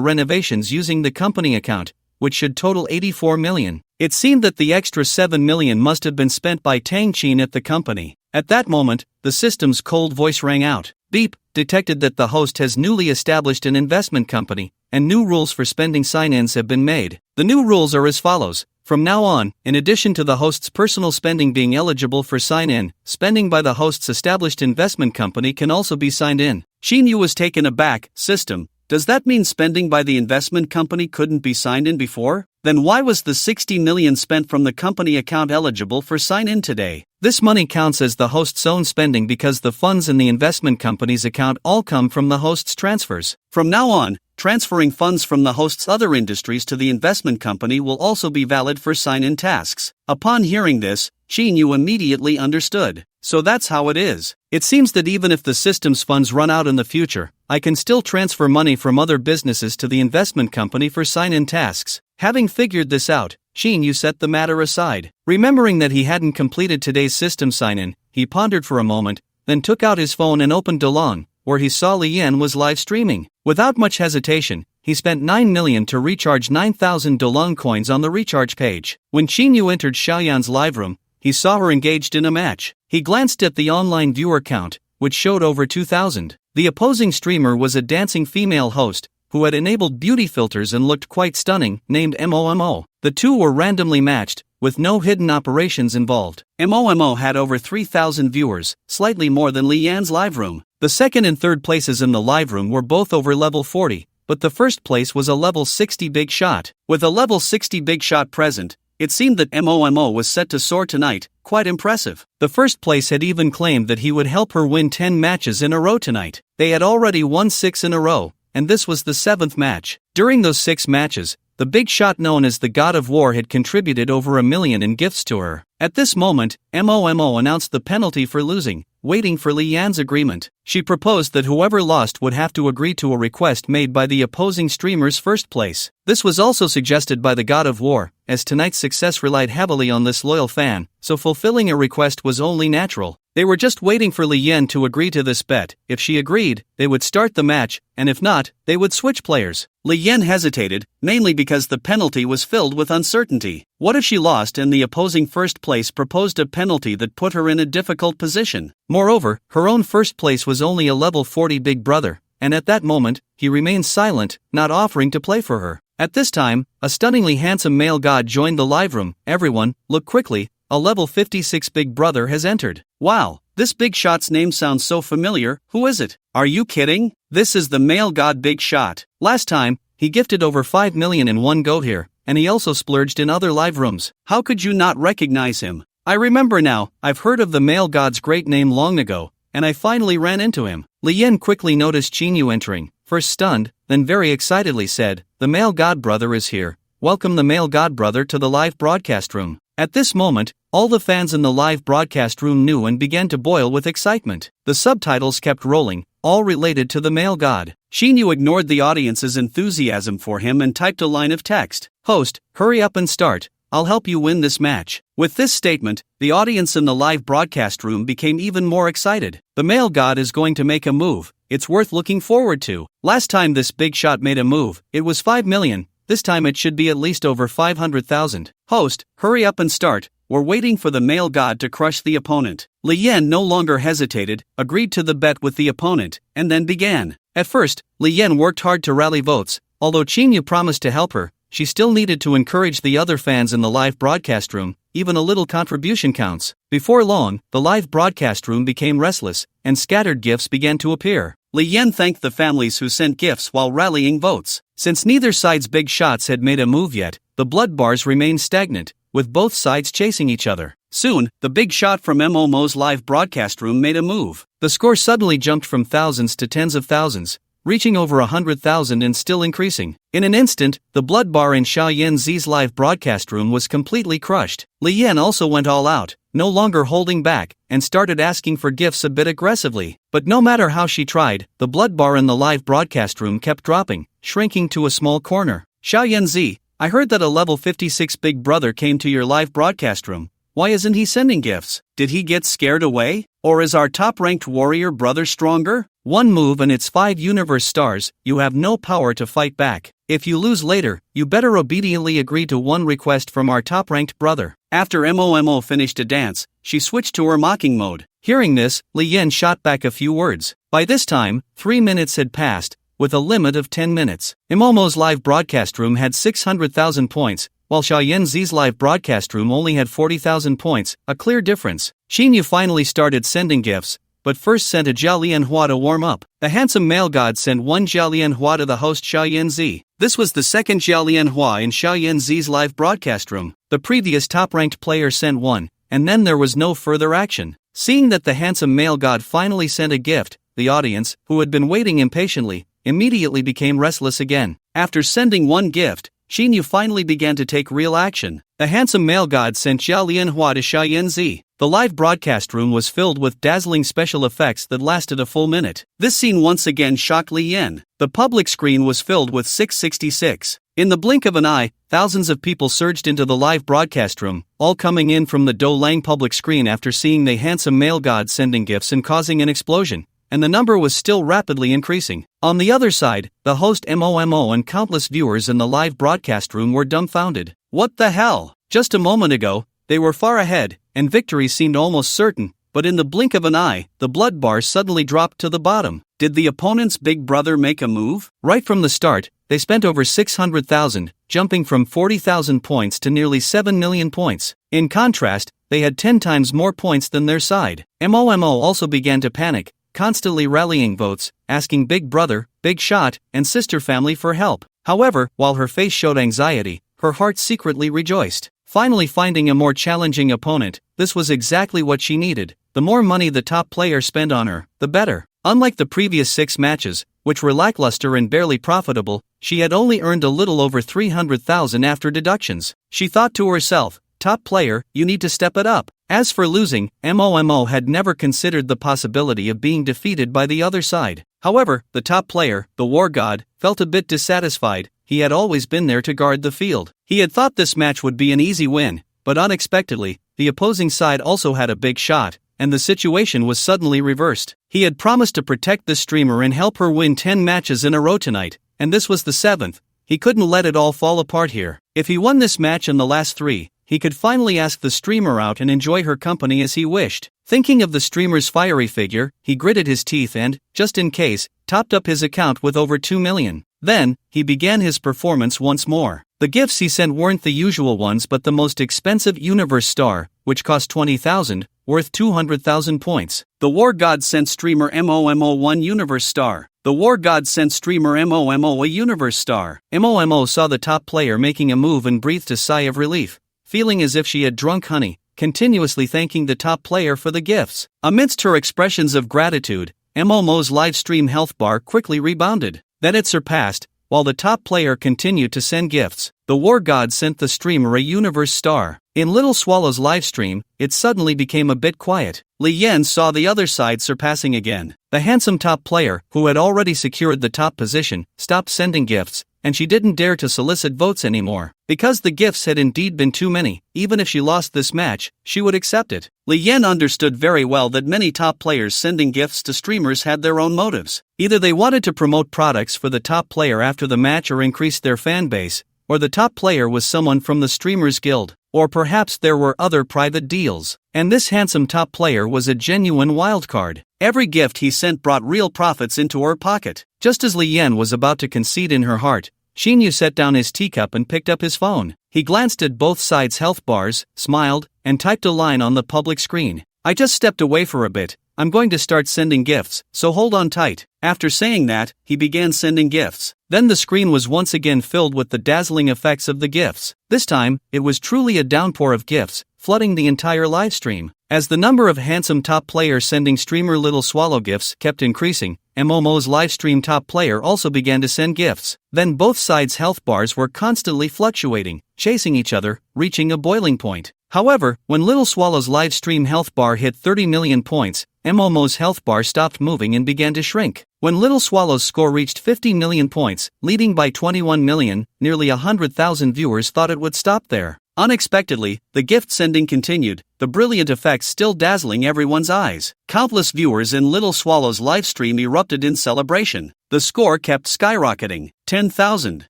renovations using the company account, which should total 84 million. It seemed that the extra 7 million must have been spent by Tang Qin at the company. At that moment, the system's cold voice rang out. Beep, detected that the host has newly established an investment company, and new rules for spending sign-ins have been made. The new rules are as follows. From now on, in addition to the host's personal spending being eligible for sign-in, spending by the host's established investment company can also be signed in. Xinyu was taken aback. System, does that mean spending by the investment company couldn't be signed in before? Then why was the 60 million spent from the company account eligible for sign-in today? This money counts as the host's own spending because the funds in the investment company's account all come from the host's transfers. From now on, transferring funds from the host's other industries to the investment company will also be valid for sign-in tasks. Upon hearing this, Xinyu immediately understood. So that's how it is. It seems that even if the system's funds run out in the future, I can still transfer money from other businesses to the investment company for sign-in tasks. Having figured this out, Xinyu set the matter aside. Remembering that he hadn't completed today's system sign-in, he pondered for a moment, then took out his phone and opened Delong, where he saw Li Yan was live streaming. Without much hesitation, he spent 9 million to recharge 9,000 Delong coins on the recharge page. When Xinyu entered Xiaoyan's live room, he saw her engaged in a match. He glanced at the online viewer count, which showed over 2,000. The opposing streamer was a dancing female host, who had enabled beauty filters and looked quite stunning, named MOMO. The two were randomly matched, with no hidden operations involved. MOMO had over 3,000 viewers, slightly more than Li Yan's live room. The second and third places in the live room were both over level 40, but the first place was a level 60 big shot. With a level 60 big shot present, it seemed that MOMO was set to soar tonight. Quite impressive. The first place had even claimed that he would help her win 10 matches in a row tonight. They had already won 6 in a row, and this was the 7th match. During those 6 matches, the big shot known as the God of War had contributed over 1 million in gifts to her. At this moment, MOMO announced the penalty for losing, waiting for Li Yan's agreement. She proposed that whoever lost would have to agree to a request made by the opposing streamer's first place. This was also suggested by the God of War, as tonight's success relied heavily on this loyal fan, so fulfilling a request was only natural. They were just waiting for Li Yan to agree to this bet. If she agreed, they would start the match, and if not, they would switch players. Li Yan hesitated, mainly because the penalty was filled with uncertainty. What if she lost and the opposing first place proposed a penalty that put her in a difficult position? Moreover, her own first place was only a level 40 big brother, and at that moment, he remained silent, not offering to play for her. At this time, a stunningly handsome male god joined the live room. Everyone, look quickly, a level 56 big brother has entered. Wow, this big shot's name sounds so familiar. Who is it? Are you kidding? This is the male god Big Shot. Last time, he gifted over 5 million in one go here, and he also splurged in other live rooms. How could you not recognize him? I remember now, I've heard of the male god's great name long ago, and I finally ran into him. Li Yan quickly noticed Xinyu entering, first stunned, then very excitedly said, "The male god brother is here. Welcome the male god brother to the live broadcast room." At this moment, all the fans in the live broadcast room knew and began to boil with excitement. The subtitles kept rolling, all related to the male god. Xinyu ignored the audience's enthusiasm for him and typed a line of text. "Host, hurry up and start. I'll help you win this match." With this statement, the audience in the live broadcast room became even more excited. The male god is going to make a move. It's worth looking forward to. Last time this big shot made a move, it was 5 million. This time it should be at least over 500,000. Host, hurry up and start. We're waiting for the male god to crush the opponent. Li Yan no longer hesitated, agreed to the bet with the opponent, and then began. At first, Li Yan worked hard to rally votes. Although Xinyu promised to help her, she still needed to encourage the other fans in the live broadcast room, even a little contribution counts. Before long, the live broadcast room became restless, and scattered gifts began to appear. Li Yan thanked the families who sent gifts while rallying votes. Since neither side's big shots had made a move yet, the blood bars remained stagnant, with both sides chasing each other. Soon, the big shot from MOMO's live broadcast room made a move. The score suddenly jumped from thousands to tens of thousands, reaching over 100,000 and still increasing. In an instant, the blood bar in Xia Yanzi's live broadcast room was completely crushed. Li Yan also went all out, no longer holding back, and started asking for gifts a bit aggressively. But no matter how she tried, the blood bar in the live broadcast room kept dropping, shrinking to a small corner. Xia Yanzi, I heard that a level 56 big brother came to your live broadcast room. Why isn't he sending gifts? Did he get scared away? Or is our top-ranked warrior brother stronger? One move and it's 5 universe stars, you have no power to fight back. If you lose later, you better obediently agree to one request from our top-ranked brother. After MOMO finished a dance, she switched to her mocking mode. Hearing this, Li Yan shot back a few words. By this time, 3 minutes had passed, with a limit of 10 minutes. MOMO's live broadcast room had 600,000 points, while Xia Yanzi's live broadcast room only had 40,000 points, a clear difference. Xinyu finally started sending gifts, but first sent a Jiao Lianhua to warm up. The handsome male god sent one Jiao Lianhua to the host Xia Yanzi. This was the second Jiao Lianhua in Xia Yanzi's live broadcast room. The previous top-ranked player sent one, and then there was no further action. Seeing that the handsome male god finally sent a gift, the audience, who had been waiting impatiently, immediately became restless again. After sending one gift, Xinyu finally began to take real action. The handsome male god sent Jiao Lianhua to Xia Yanzi. The live broadcast room was filled with dazzling special effects that lasted a full minute. This scene once again shocked Li Yan. The public screen was filled with 666. In the blink of an eye, thousands of people surged into the live broadcast room, all coming in from the Do Lang public screen after seeing the handsome male god sending gifts and causing an explosion. And the number was still rapidly increasing. On the other side, the host MOMO and countless viewers in the live broadcast room were dumbfounded. What the hell? Just a moment ago, they were far ahead, and victory seemed almost certain, but in the blink of an eye, the blood bar suddenly dropped to the bottom. Did the opponent's big brother make a move? Right from the start, they spent over 600,000, jumping from 40,000 points to nearly 7 million points. In contrast, they had 10 times more points than their side. MOMO also began to panic, constantly rallying votes, asking Big Brother, Big Shot, and Sister Family for help. However, while her face showed anxiety, her heart secretly rejoiced. Finally finding a more challenging opponent, this was exactly what she needed. The more money the top player spent on her, the better. Unlike the previous 6 matches, which were lackluster and barely profitable, she had only earned a little over 300,000 after deductions. She thought to herself, top player, you need to step it up. As for losing, MOMO had never considered the possibility of being defeated by the other side. However, the top player, the war god, felt a bit dissatisfied. He had always been there to guard the field. He had thought this match would be an easy win, but unexpectedly, the opposing side also had a big shot, and the situation was suddenly reversed. He had promised to protect the streamer and help her win 10 matches in a row tonight, and this was the 7th. He couldn't let it all fall apart here. If he won this match and the last 3, he could finally ask the streamer out and enjoy her company as he wished. Thinking of the streamer's fiery figure, he gritted his teeth and, just in case, topped up his account with over 2 million. Then, he began his performance once more. The gifts he sent weren't the usual ones but the most expensive universe star, which cost 20,000, worth 200,000 points. The war god sent streamer MOMO 1 universe star. The war god sent streamer MOMO a universe star. MOMO saw the top player making a move and breathed a sigh of relief, feeling as if she had drunk honey, continuously thanking the top player for the gifts. Amidst her expressions of gratitude, MOMO's livestream health bar quickly rebounded. Then it surpassed, while the top player continued to send gifts. The war god sent the streamer a universe star. In Little Swallow's livestream, it suddenly became a bit quiet. Li Yan saw the other side surpassing again. The handsome top player, who had already secured the top position, stopped sending gifts, and she didn't dare to solicit votes anymore. Because the gifts had indeed been too many, even if she lost this match, she would accept it. Li Yan understood very well that many top players sending gifts to streamers had their own motives. Either they wanted to promote products for the top player after the match or increase their fan base, or the top player was someone from the Streamers Guild, or perhaps there were other private deals. And this handsome top player was a genuine wildcard. Every gift he sent brought real profits into her pocket. Just as Li Yan was about to concede in her heart, Xinyu set down his teacup and picked up his phone. He glanced at both sides' health bars, smiled, and typed a line on the public screen. I just stepped away for a bit. I'm going to start sending gifts, so hold on tight. After saying that, he began sending gifts. Then the screen was once again filled with the dazzling effects of the gifts. This time, it was truly a downpour of gifts, flooding the entire livestream. As the number of handsome top players sending streamer Little Swallow gifts kept increasing, MOMO's livestream top player also began to send gifts. Then both sides' health bars were constantly fluctuating, chasing each other, reaching a boiling point. However, when Little Swallow's livestream health bar hit 30 million points, MOMO's health bar stopped moving and began to shrink. When Little Swallow's score reached 50 million points, leading by 21 million, nearly 100,000 viewers thought it would stop there. Unexpectedly, the gift sending continued, the brilliant effects still dazzling everyone's eyes. Countless viewers in Little Swallow's livestream erupted in celebration. The score kept skyrocketing. 10,000,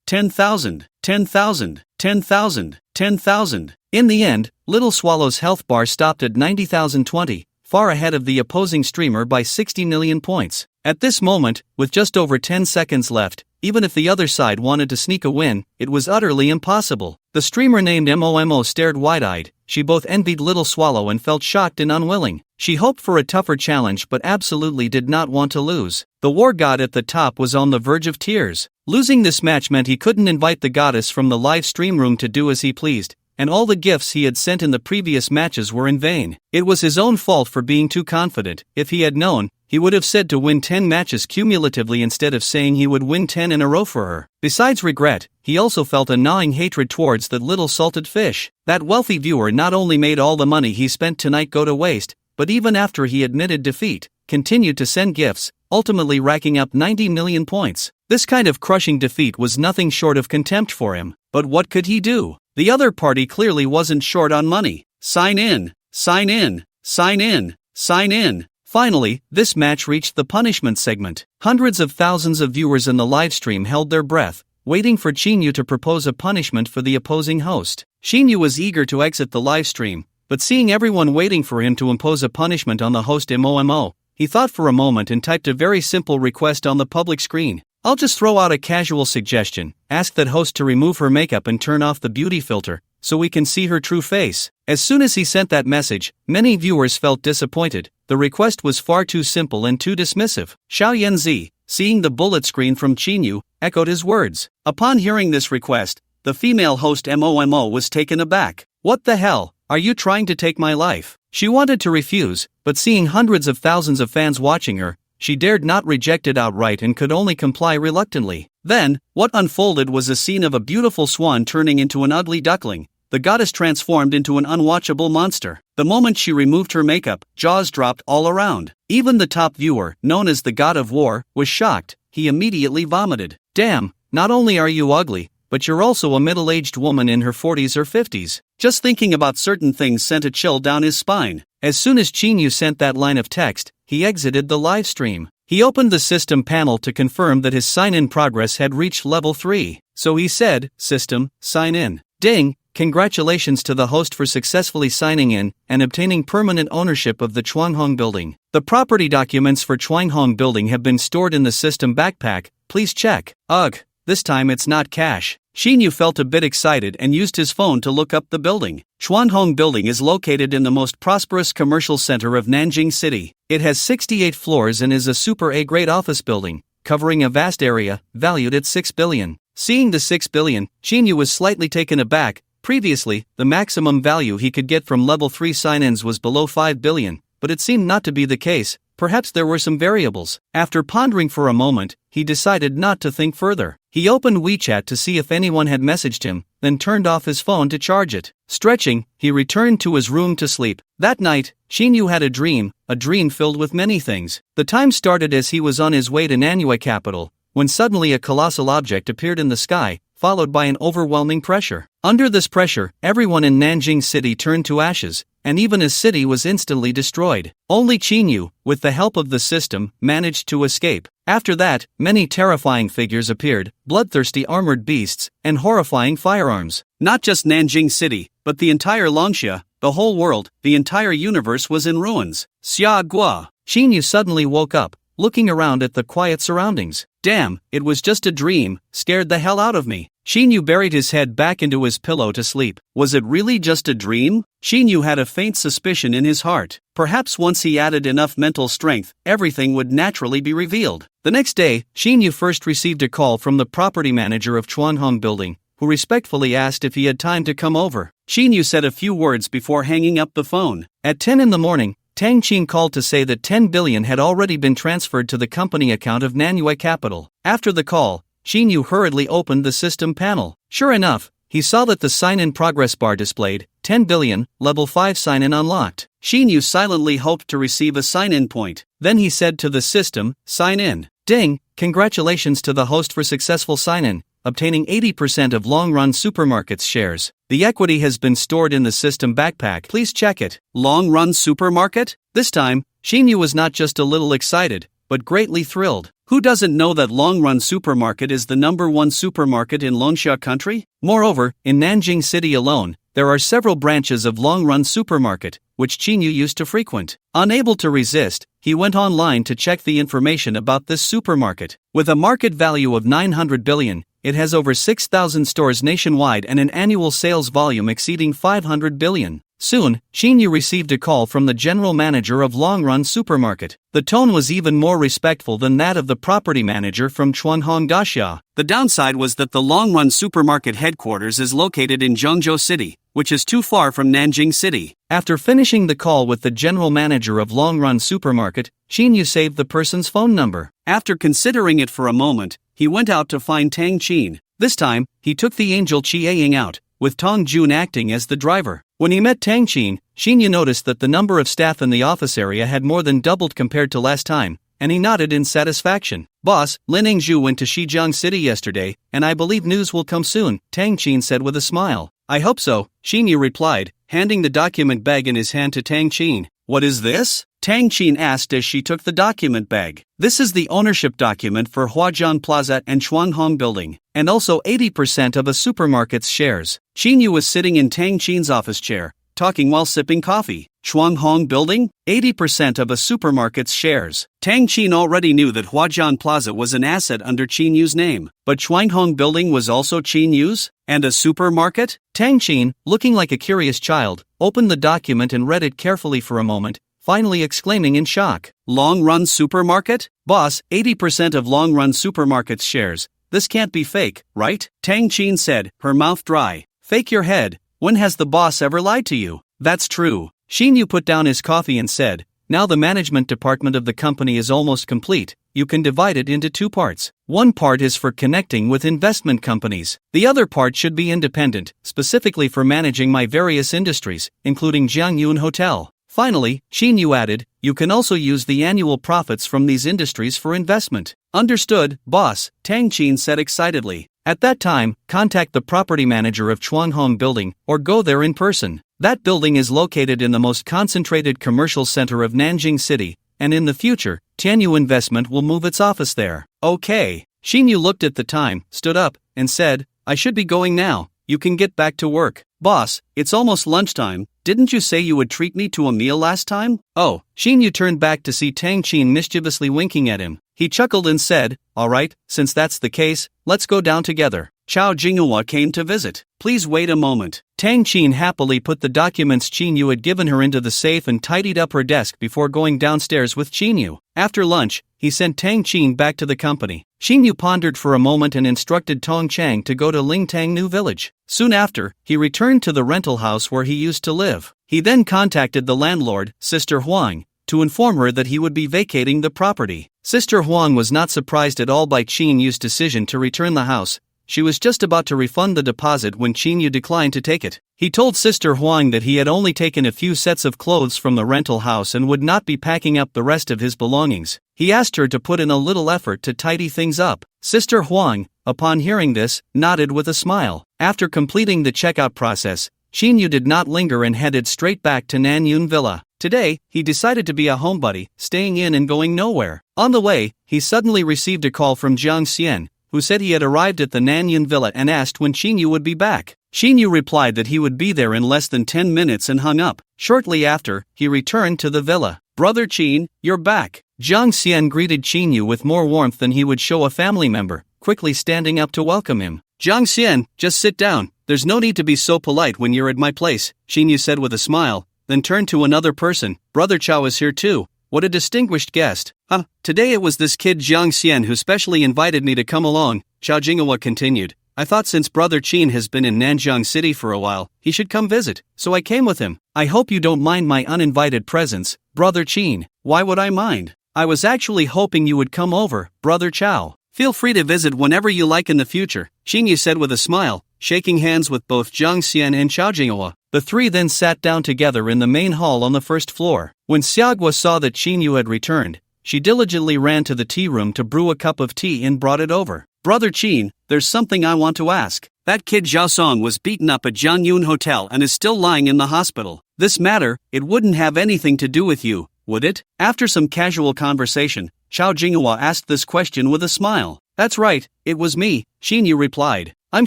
10,000, 10,000, 10,000, 10,000. In the end, Little Swallow's health bar stopped at 90,020, far ahead of the opposing streamer by 60 million points. At this moment, with just over 10 seconds left, even if the other side wanted to sneak a win, it was utterly impossible. The streamer named MOMO stared wide-eyed. She both envied Little Swallow and felt shocked and unwilling. She hoped for a tougher challenge but absolutely did not want to lose. The war god at the top was on the verge of tears. Losing this match meant he couldn't invite the goddess from the live stream room to do as he pleased, and all the gifts he had sent in the previous matches were in vain. It was his own fault for being too confident. If he had known, he would have said to win 10 matches cumulatively instead of saying he would win 10 in a row for her. Besides regret, he also felt a gnawing hatred towards that little salted fish. That wealthy viewer not only made all the money he spent tonight go to waste, but even after he admitted defeat, continued to send gifts, ultimately racking up 90 million points. This kind of crushing defeat was nothing short of contempt for him. But what could he do? The other party clearly wasn't short on money. Sign in, sign in, sign in, sign in. Finally, this match reached the punishment segment. Hundreds of thousands of viewers in the livestream held their breath, waiting for Chinyu to propose a punishment for the opposing host. Chinyu was eager to exit the livestream, but seeing everyone waiting for him to impose a punishment on the host MOMO, he thought for a moment and typed a very simple request on the public screen. I'll just throw out a casual suggestion, ask that host to remove her makeup and turn off the beauty filter, so we can see her true face. As soon as he sent that message, many viewers felt disappointed. The request was far too simple and too dismissive. Xiao Yanzi, seeing the bullet screen from Chinyu, echoed his words. Upon hearing this request, the female host MOMO was taken aback. What the hell, are you trying to take my life? She wanted to refuse, but seeing hundreds of thousands of fans watching her, she dared not reject it outright and could only comply reluctantly. Then, what unfolded was a scene of a beautiful swan turning into an ugly duckling. The goddess transformed into an unwatchable monster. The moment she removed her makeup, jaws dropped all around. Even the top viewer, known as the God of War, was shocked. He immediately vomited. Damn, not only are you ugly, but you're also a middle-aged woman in her 40s or 50s. Just thinking about certain things sent a chill down his spine. As soon as Chinyu sent that line of text, he exited the live stream. He opened the system panel to confirm that his sign-in progress had reached level 3. So he said, "System, sign in." Ding! Congratulations to the host for successfully signing in and obtaining permanent ownership of the Chuanghong building. The property documents for Chuanghong building have been stored in the system backpack. Please check. Ugh, this time it's not cash. Chinyu felt a bit excited and used his phone to look up the building. Chuanghong building is located in the most prosperous commercial center of Nanjing City. It has 68 floors and is a super A-grade office building, covering a vast area, valued at 6 billion. Seeing the 6 billion, Chinyu was slightly taken aback. Previously, the maximum value he could get from level 3 sign-ins was below 5 billion, but it seemed not to be the case. Perhaps there were some variables. After pondering for a moment, he decided not to think further. He opened WeChat to see if anyone had messaged him, then turned off his phone to charge it. Stretching, he returned to his room to sleep. That night, Chinyu had a dream filled with many things. The time started as he was on his way to Manhwa capital, when suddenly a colossal object appeared in the sky, followed by an overwhelming pressure. Under this pressure, everyone in Nanjing City turned to ashes, and even his city was instantly destroyed. Only Chinyu, with the help of the system, managed to escape. After that, many terrifying figures appeared, bloodthirsty armored beasts, and horrifying firearms. Not just Nanjing City, but the entire Longxia, the whole world, the entire universe was in ruins. Xia Gua. Chinyu suddenly woke up, looking around at the quiet surroundings. Damn, it was just a dream, scared the hell out of me. Xinyu buried his head back into his pillow to sleep. Was it really just a dream? Xinyu had a faint suspicion in his heart. Perhaps once he added enough mental strength, everything would naturally be revealed. The next day, Xinyu first received a call from the property manager of Chuanhong Building, who respectfully asked if he had time to come over. Xinyu said a few words before hanging up the phone. At 10 in the morning, Tang Qin called to say that 10 billion had already been transferred to the company account of Manhwa Capital. After the call, Xinyu hurriedly opened the system panel. Sure enough, he saw that the sign-in progress bar displayed 10 billion, level 5 sign-in unlocked. Xinyu silently hoped to receive a sign-in point. Then he said to the system, sign in. Ding, congratulations to the host for successful sign-in, obtaining 80% of long-run supermarkets shares. The equity has been stored in the system backpack. Please check it. Long-run supermarket? This time, Xinyu was not just a little excited, but greatly thrilled. Who doesn't know that Long Run Supermarket is the #1 supermarket in Longsha country? Moreover, in Nanjing City alone, there are several branches of Long Run Supermarket, which Xinyu used to frequent. Unable to resist, he went online to check the information about this supermarket. With a market value of 900 billion, it has over 6,000 stores nationwide and an annual sales volume exceeding 500 billion. Soon, Xinyu received a call from the general manager of Long Run Supermarket. The tone was even more respectful than that of the property manager from Chuanhong Daxia. The downside was that the Long Run Supermarket headquarters is located in Zhengzhou City, which is too far from Nanjing City. After finishing the call with the general manager of Long Run Supermarket, Xinyu saved the person's phone number. After considering it for a moment, he went out to find Tang Qin. This time, he took the angel Chiaying out, with Tong Jun acting as the driver. When he met Tang Qin, Xinyu noticed that the number of staff in the office area had more than doubled compared to last time, and he nodded in satisfaction. Boss, Lin Yingzhu went to Shijiang City yesterday, and I believe news will come soon, Tang Qin said with a smile. I hope so, Xinyu replied, handing the document bag in his hand to Tang Qin. What is this? Tang Qin asked as she took the document bag. This is the ownership document for Huajian Plaza and Chuanhong Building, and also 80% of a supermarket's shares. Xinyu was sitting in Tang Qin's office chair, talking while sipping coffee. Chuanhong Building? 80% of a supermarket's shares. Tang Qin already knew that Huajian Plaza was an asset under Qinyu's name, but Chuanhong Building was also Qinyu's? And a supermarket? Tang Qin, looking like a curious child, opened the document and read it carefully for a moment, finally exclaiming in shock. Long Run Supermarket? Boss, 80% of Long Run Supermarket's shares. This can't be fake, right? Tang Qin said, her mouth dry. Fake your head. When has the boss ever lied to you? That's true. Xinyu put down his coffee and said, now the management department of the company is almost complete. You can divide it into two parts. One part is for connecting with investment companies. The other part should be independent, specifically for managing my various industries, including Jiangyun Hotel. Finally, Xinyu added, you can also use the annual profits from these industries for investment. Understood, boss, Tang Qin said excitedly. At that time, contact the property manager of Chuanhong Building, or go there in person. That building is located in the most concentrated commercial center of Nanjing City, and in the future, Tianyu Investment will move its office there. Okay. Xinyu looked at the time, stood up, and said, I should be going now. You can get back to work. Boss, it's almost lunchtime. Didn't you say you would treat me to a meal last time? Oh, Xinyu turned back to see Tang Qin mischievously winking at him. He chuckled and said, all right, since that's the case, let's go down together. Chao Jinghua came to visit. Please wait a moment. Tang Qin happily put the documents Xinyu had given her into the safe and tidied up her desk before going downstairs with Xinyu. After lunch, he sent Tang Qin back to the company. Xinyu pondered for a moment and instructed Tong Chang to go to Lingtang New Village. Soon after, he returned to the rental house where he used to live. He then contacted the landlord, Sister Huang, to inform her that he would be vacating the property. Sister Huang was not surprised at all by Qinyu's decision to return the house. She was just about to refund the deposit when Qinyu declined to take it. He told Sister Huang that he had only taken a few sets of clothes from the rental house and would not be packing up the rest of his belongings. He asked her to put in a little effort to tidy things up. Sister Huang, upon hearing this, nodded with a smile. After completing the checkout process, Qinyu did not linger and headed straight back to Nanyun Villa. Today, he decided to be a homebody, staying in and going nowhere. On the way, he suddenly received a call from Jiang Xian, who said he had arrived at the Nanyun Villa and asked when Xinyu would be back. Xinyu replied that he would be there in less than 10 minutes and hung up. Shortly after, he returned to the villa. Brother Qin, you're back. Jiang Xian greeted Xinyu with more warmth than he would show a family member, quickly standing up to welcome him. Jiang Xian, just sit down. There's no need to be so polite when you're at my place, Xinyu said with a smile, then turned to another person. Brother Chao is here too. What a distinguished guest. Today it was this kid Jiang Xian who specially invited me to come along, Chao Jinghua continued. I thought since Brother Qin has been in Nanjiang City for a while, he should come visit, so I came with him. I hope you don't mind my uninvited presence, Brother Qin. Why would I mind? I was actually hoping you would come over, Brother Chao. Feel free to visit whenever you like in the future, Xinyu said with a smile, shaking hands with both Jiang Xian and Chao Jinghua. The three then sat down together in the main hall on the first floor. When Xiaogua saw that Xinyu had returned, she diligently ran to the tea room to brew a cup of tea and brought it over. Brother Qin, there's something I want to ask. That kid Zhao Song was beaten up at Jianyun Hotel and is still lying in the hospital. This matter, it wouldn't have anything to do with you, would it? After some casual conversation, Chao Jinghua asked this question with a smile. That's right, it was me, Xinyu replied. I'm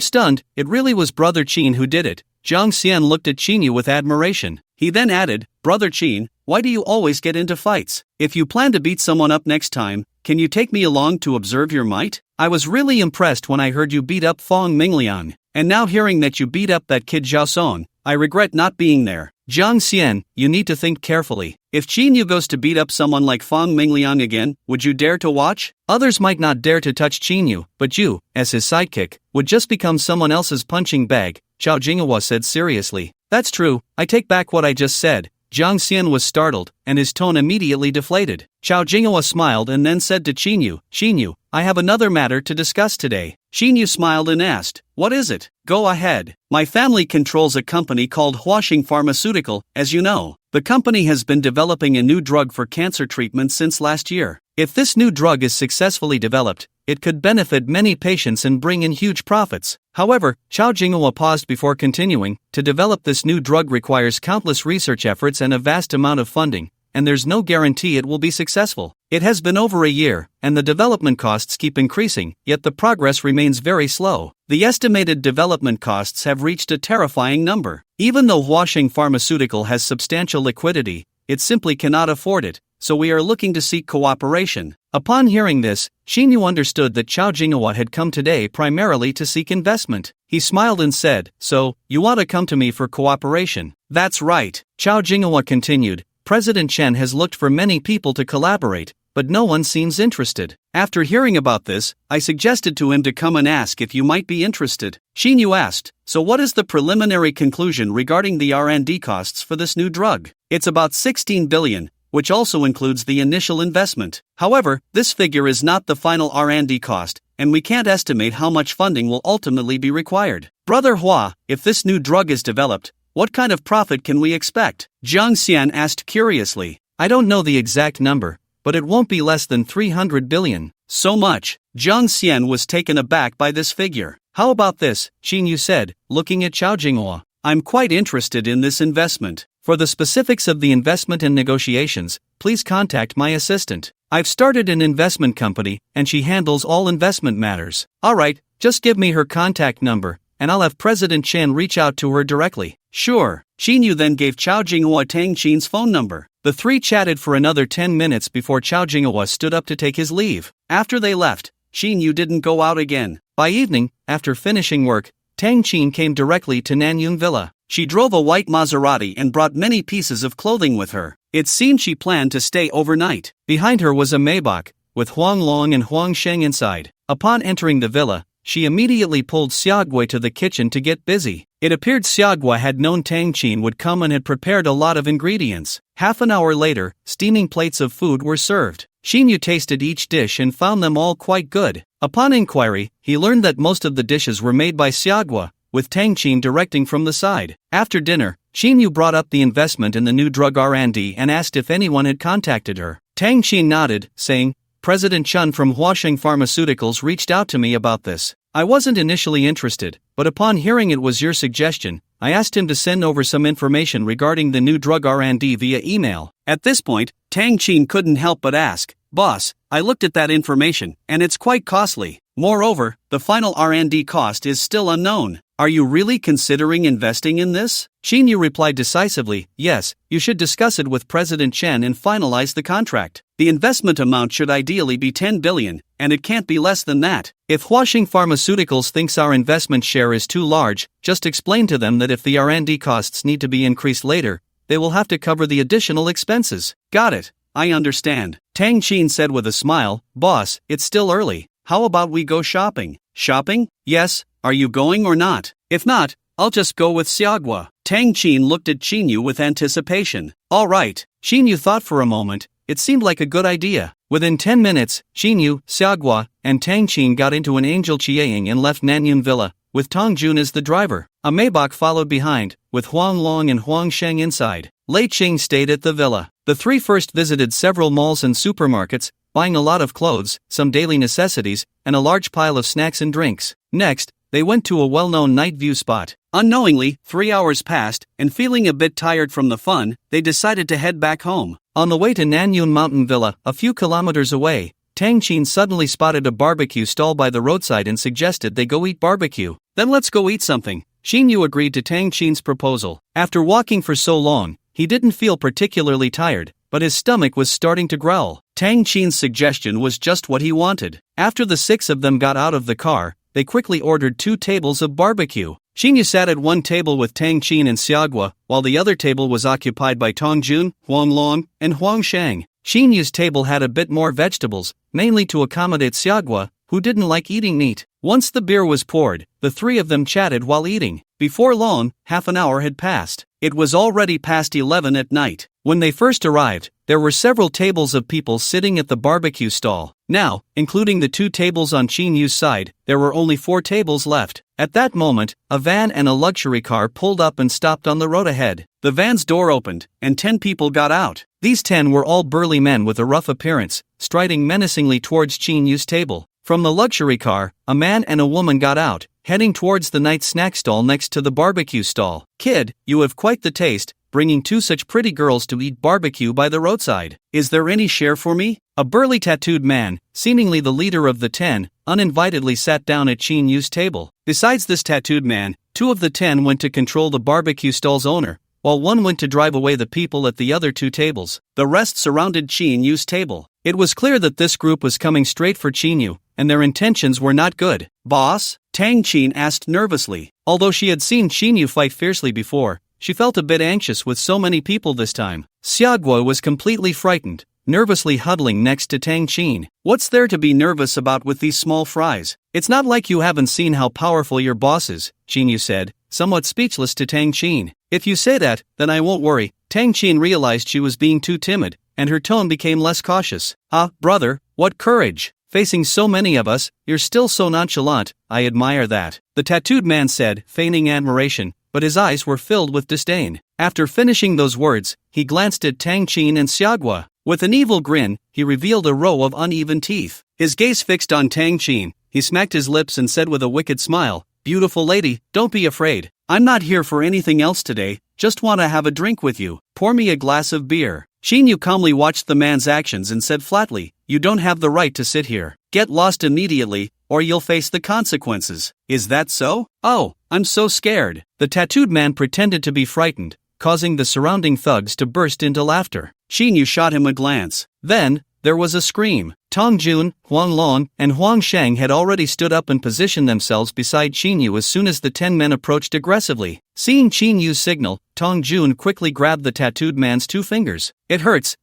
stunned, it really was Brother Qin who did it. Jiang Xian looked at Xinyu with admiration. He then added, Brother Qin, why do you always get into fights? If you plan to beat someone up next time, can you take me along to observe your might? I was really impressed when I heard you beat up Fong Mingliang, and now hearing that you beat up that kid Zhao Song, I regret not being there. Jiang Xian, you need to think carefully. If Xinyu goes to beat up someone like Fong Mingliang again, would you dare to watch? Others might not dare to touch Xinyu, but you, as his sidekick, would just become someone else's punching bag, Chao Jinghua said seriously. That's true, I take back what I just said. Jiang Xian was startled, and his tone immediately deflated. Chao Jinghua smiled and then said to Xinyu, I have another matter to discuss today. Xinyu smiled and asked, what is it? Go ahead. My family controls a company called Huaxing Pharmaceutical, as you know. The company has been developing a new drug for cancer treatment since last year. If this new drug is successfully developed, it could benefit many patients and bring in huge profits. However, Chao Jinghua paused before continuing. To develop this new drug requires countless research efforts and a vast amount of funding, and there's no guarantee it will be successful. It has been over a year, and the development costs keep increasing, yet the progress remains very slow. The estimated development costs have reached a terrifying number. Even though Huaxing Pharmaceutical has substantial liquidity, it simply cannot afford it, so we are looking to seek cooperation. Upon hearing this, Xinyu understood that Chao Jinghua had come today primarily to seek investment. He smiled and said, so, you want to come to me for cooperation? That's right, Chao Jinghua continued. President Chen has looked for many people to collaborate, but no one seems interested. After hearing about this, I suggested to him to come and ask if you might be interested. Xinyu asked, so what is the preliminary conclusion regarding the R&D costs for this new drug? It's about 16 billion, which also includes the initial investment. However, this figure is not the final R&D cost, and we can't estimate how much funding will ultimately be required. Brother Hua, if this new drug is developed, what kind of profit can we expect? Jiang Xian asked curiously. I don't know the exact number, but it won't be less than 300 billion. So much. Jiang Xian was taken aback by this figure. How about this? Xinyu said, looking at Chao Jinghua. I'm quite interested in this investment. For the specifics of the investment and negotiations, please contact my assistant. I've started an investment company, and she handles all investment matters. Alright, just give me her contact number, and I'll have President Chen reach out to her directly. Sure. Xinyu then gave Chao Jinghua Tang Qin's phone number. The three chatted for another 10 minutes before Chao Jinghua stood up to take his leave. After they left, Xinyu didn't go out again. By evening, after finishing work, Tang Qin came directly to Nanyun Villa. She drove a white Maserati and brought many pieces of clothing with her. It seemed she planned to stay overnight. Behind her was a Maybach, with Huang Long and Huang Sheng inside. Upon entering the villa, she immediately pulled Xiaogui to the kitchen to get busy. It appeared Xiaogui had known Tang Qin would come and had prepared a lot of ingredients. Half an hour later, steaming plates of food were served. Xinyu tasted each dish and found them all quite good. Upon inquiry, he learned that most of the dishes were made by Xiaogui, with Tang Qin directing from the side. After dinner, Xinyu brought up the investment in the new drug R&D and asked if anyone had contacted her. Tang Qin nodded, saying, President Chen from Huaxing Pharmaceuticals reached out to me about this. I wasn't initially interested, but upon hearing it was your suggestion, I asked him to send over some information regarding the new drug R&D via email. At this point, Tang Qin couldn't help but ask, Boss, I looked at that information, and it's quite costly. Moreover, the final R&D cost is still unknown. Are you really considering investing in this? Xinyu replied decisively, yes, you should discuss it with President Chen and finalize the contract. The investment amount should ideally be 10 billion, and it can't be less than that. If Huaxing Pharmaceuticals thinks our investment share is too large, just explain to them that if the R&D costs need to be increased later, they will have to cover the additional expenses. Got it, I understand. Tang Qin said with a smile, boss, it's still early. How about we go shopping? Shopping? Yes, are you going or not? If not, I'll just go with Xiaogua. Tang Qin looked at Xinyu with anticipation. All right. Xinyu thought for a moment. It seemed like a good idea. Within 10 minutes, Xinyu, Xiaogua, and Tang Qin got into an Angel Chiang and left Nanyun Villa, with Tong Jun as the driver. A Maybach followed behind, with Huang Long and Huang Sheng inside. Lei Qing stayed at the villa. The three first visited several malls and supermarkets, buying a lot of clothes, some daily necessities, and a large pile of snacks and drinks. Next, they went to a well-known night view spot. Unknowingly, 3 hours passed, and feeling a bit tired from the fun, they decided to head back home. On the way to Nanyun Mountain Villa, a few kilometers away, Tang Qin suddenly spotted a barbecue stall by the roadside and suggested they go eat barbecue. Then let's go eat something. Xinyu agreed to Tang Qin's proposal. After walking for so long, he didn't feel particularly tired, but his stomach was starting to growl. Tang Qin's suggestion was just what he wanted. After the six of them got out of the car, they quickly ordered 2 tables of barbecue. Xinyu sat at one table with Tang Qin and Xiaogua, while the other table was occupied by Tong Jun, Huang Long, and Huang Sheng. Xinyu's table had a bit more vegetables, mainly to accommodate Xiaogua, who didn't like eating meat. Once the beer was poured, the three of them chatted while eating. Before long, half an hour had passed. It was already past 11 at night. When they first arrived, there were several tables of people sitting at the barbecue stall. Now, including the 2 tables on Xinyu's side, there were only 4 tables left. At that moment, a van and a luxury car pulled up and stopped on the road ahead. The van's door opened, and 10 people got out. These 10 were all burly men with a rough appearance, striding menacingly towards Xinyu's table. From the luxury car, a man and a woman got out, heading towards the night snack stall next to the barbecue stall. Kid, you have quite the taste, bringing 2 such pretty girls to eat barbecue by the roadside. Is there any share for me? A burly tattooed man, seemingly the leader of the 10, uninvitedly sat down at Xinyu's table. Besides this tattooed man, 2 of the 10 went to control the barbecue stall's owner, while one went to drive away the people at the other 2 tables. The rest surrounded Xinyu's table. It was clear that this group was coming straight for Xinyu, and their intentions were not good. Boss? Tang Qin asked nervously. Although she had seen Xinyu fight fiercely before, she felt a bit anxious with so many people this time. Xiaogua was completely frightened, nervously huddling next to Tang Qin. What's there to be nervous about with these small fries? It's not like you haven't seen how powerful your boss is, Xinyu said, somewhat speechless to Tang Qin. If you say that, then I won't worry. Tang Qin realized she was being too timid, and her tone became less cautious. Ah, brother, what courage! Facing so many of us, you're still so nonchalant, I admire that. The tattooed man said, feigning admiration, but his eyes were filled with disdain. After finishing those words, he glanced at Tang Qin and Xiaogua. With an evil grin, he revealed a row of uneven teeth. His gaze fixed on Tang Qin, he smacked his lips and said with a wicked smile, Beautiful lady, don't be afraid. I'm not here for anything else today, just want to have a drink with you. Pour me a glass of beer. Xinyu calmly watched the man's actions and said flatly, You don't have the right to sit here. Get lost immediately, or you'll face the consequences. Is that so? Oh, I'm so scared. The tattooed man pretended to be frightened, causing the surrounding thugs to burst into laughter. Xinyu shot him a glance. Then, there was a scream. Tong Jun, Huang Long, and Huang Sheng had already stood up and positioned themselves beside Xinyu as soon as the 10 men approached aggressively. Seeing Xinyu's signal, Tong Jun quickly grabbed the tattooed man's 2 fingers. It hurts,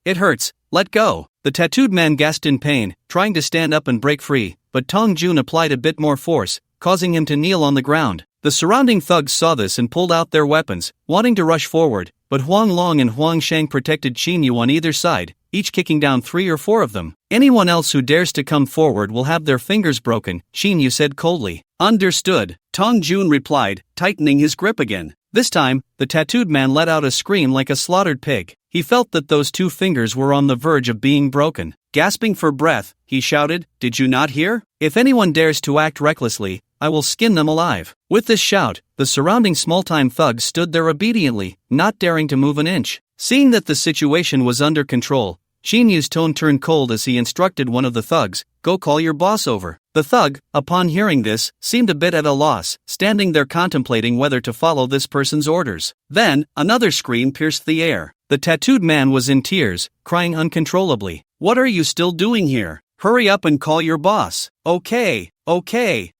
let go. The tattooed man gasped in pain, trying to stand up and break free, but Tong Jun applied a bit more force, causing him to kneel on the ground. The surrounding thugs saw this and pulled out their weapons, wanting to rush forward, but Huang Long and Huang Sheng protected Xinyu on either side, each kicking down 3 or 4 of them. Anyone else who dares to come forward will have their fingers broken, Xinyu said coldly. Understood, Tong Jun replied, tightening his grip again. This time, the tattooed man let out a scream like a slaughtered pig. He felt that those 2 fingers were on the verge of being broken. Gasping for breath, he shouted, Did you not hear? If anyone dares to act recklessly, I will skin them alive. With this shout, the surrounding small-time thugs stood there obediently, not daring to move an inch. Seeing that the situation was under control, Qin Yu's tone turned cold as he instructed one of the thugs, "Go call your boss over." The thug, upon hearing this, seemed a bit at a loss, standing there contemplating whether to follow this person's orders. Then, another scream pierced the air. The tattooed man was in tears, crying uncontrollably. "What are you still doing here? Hurry up and call your boss." Okay.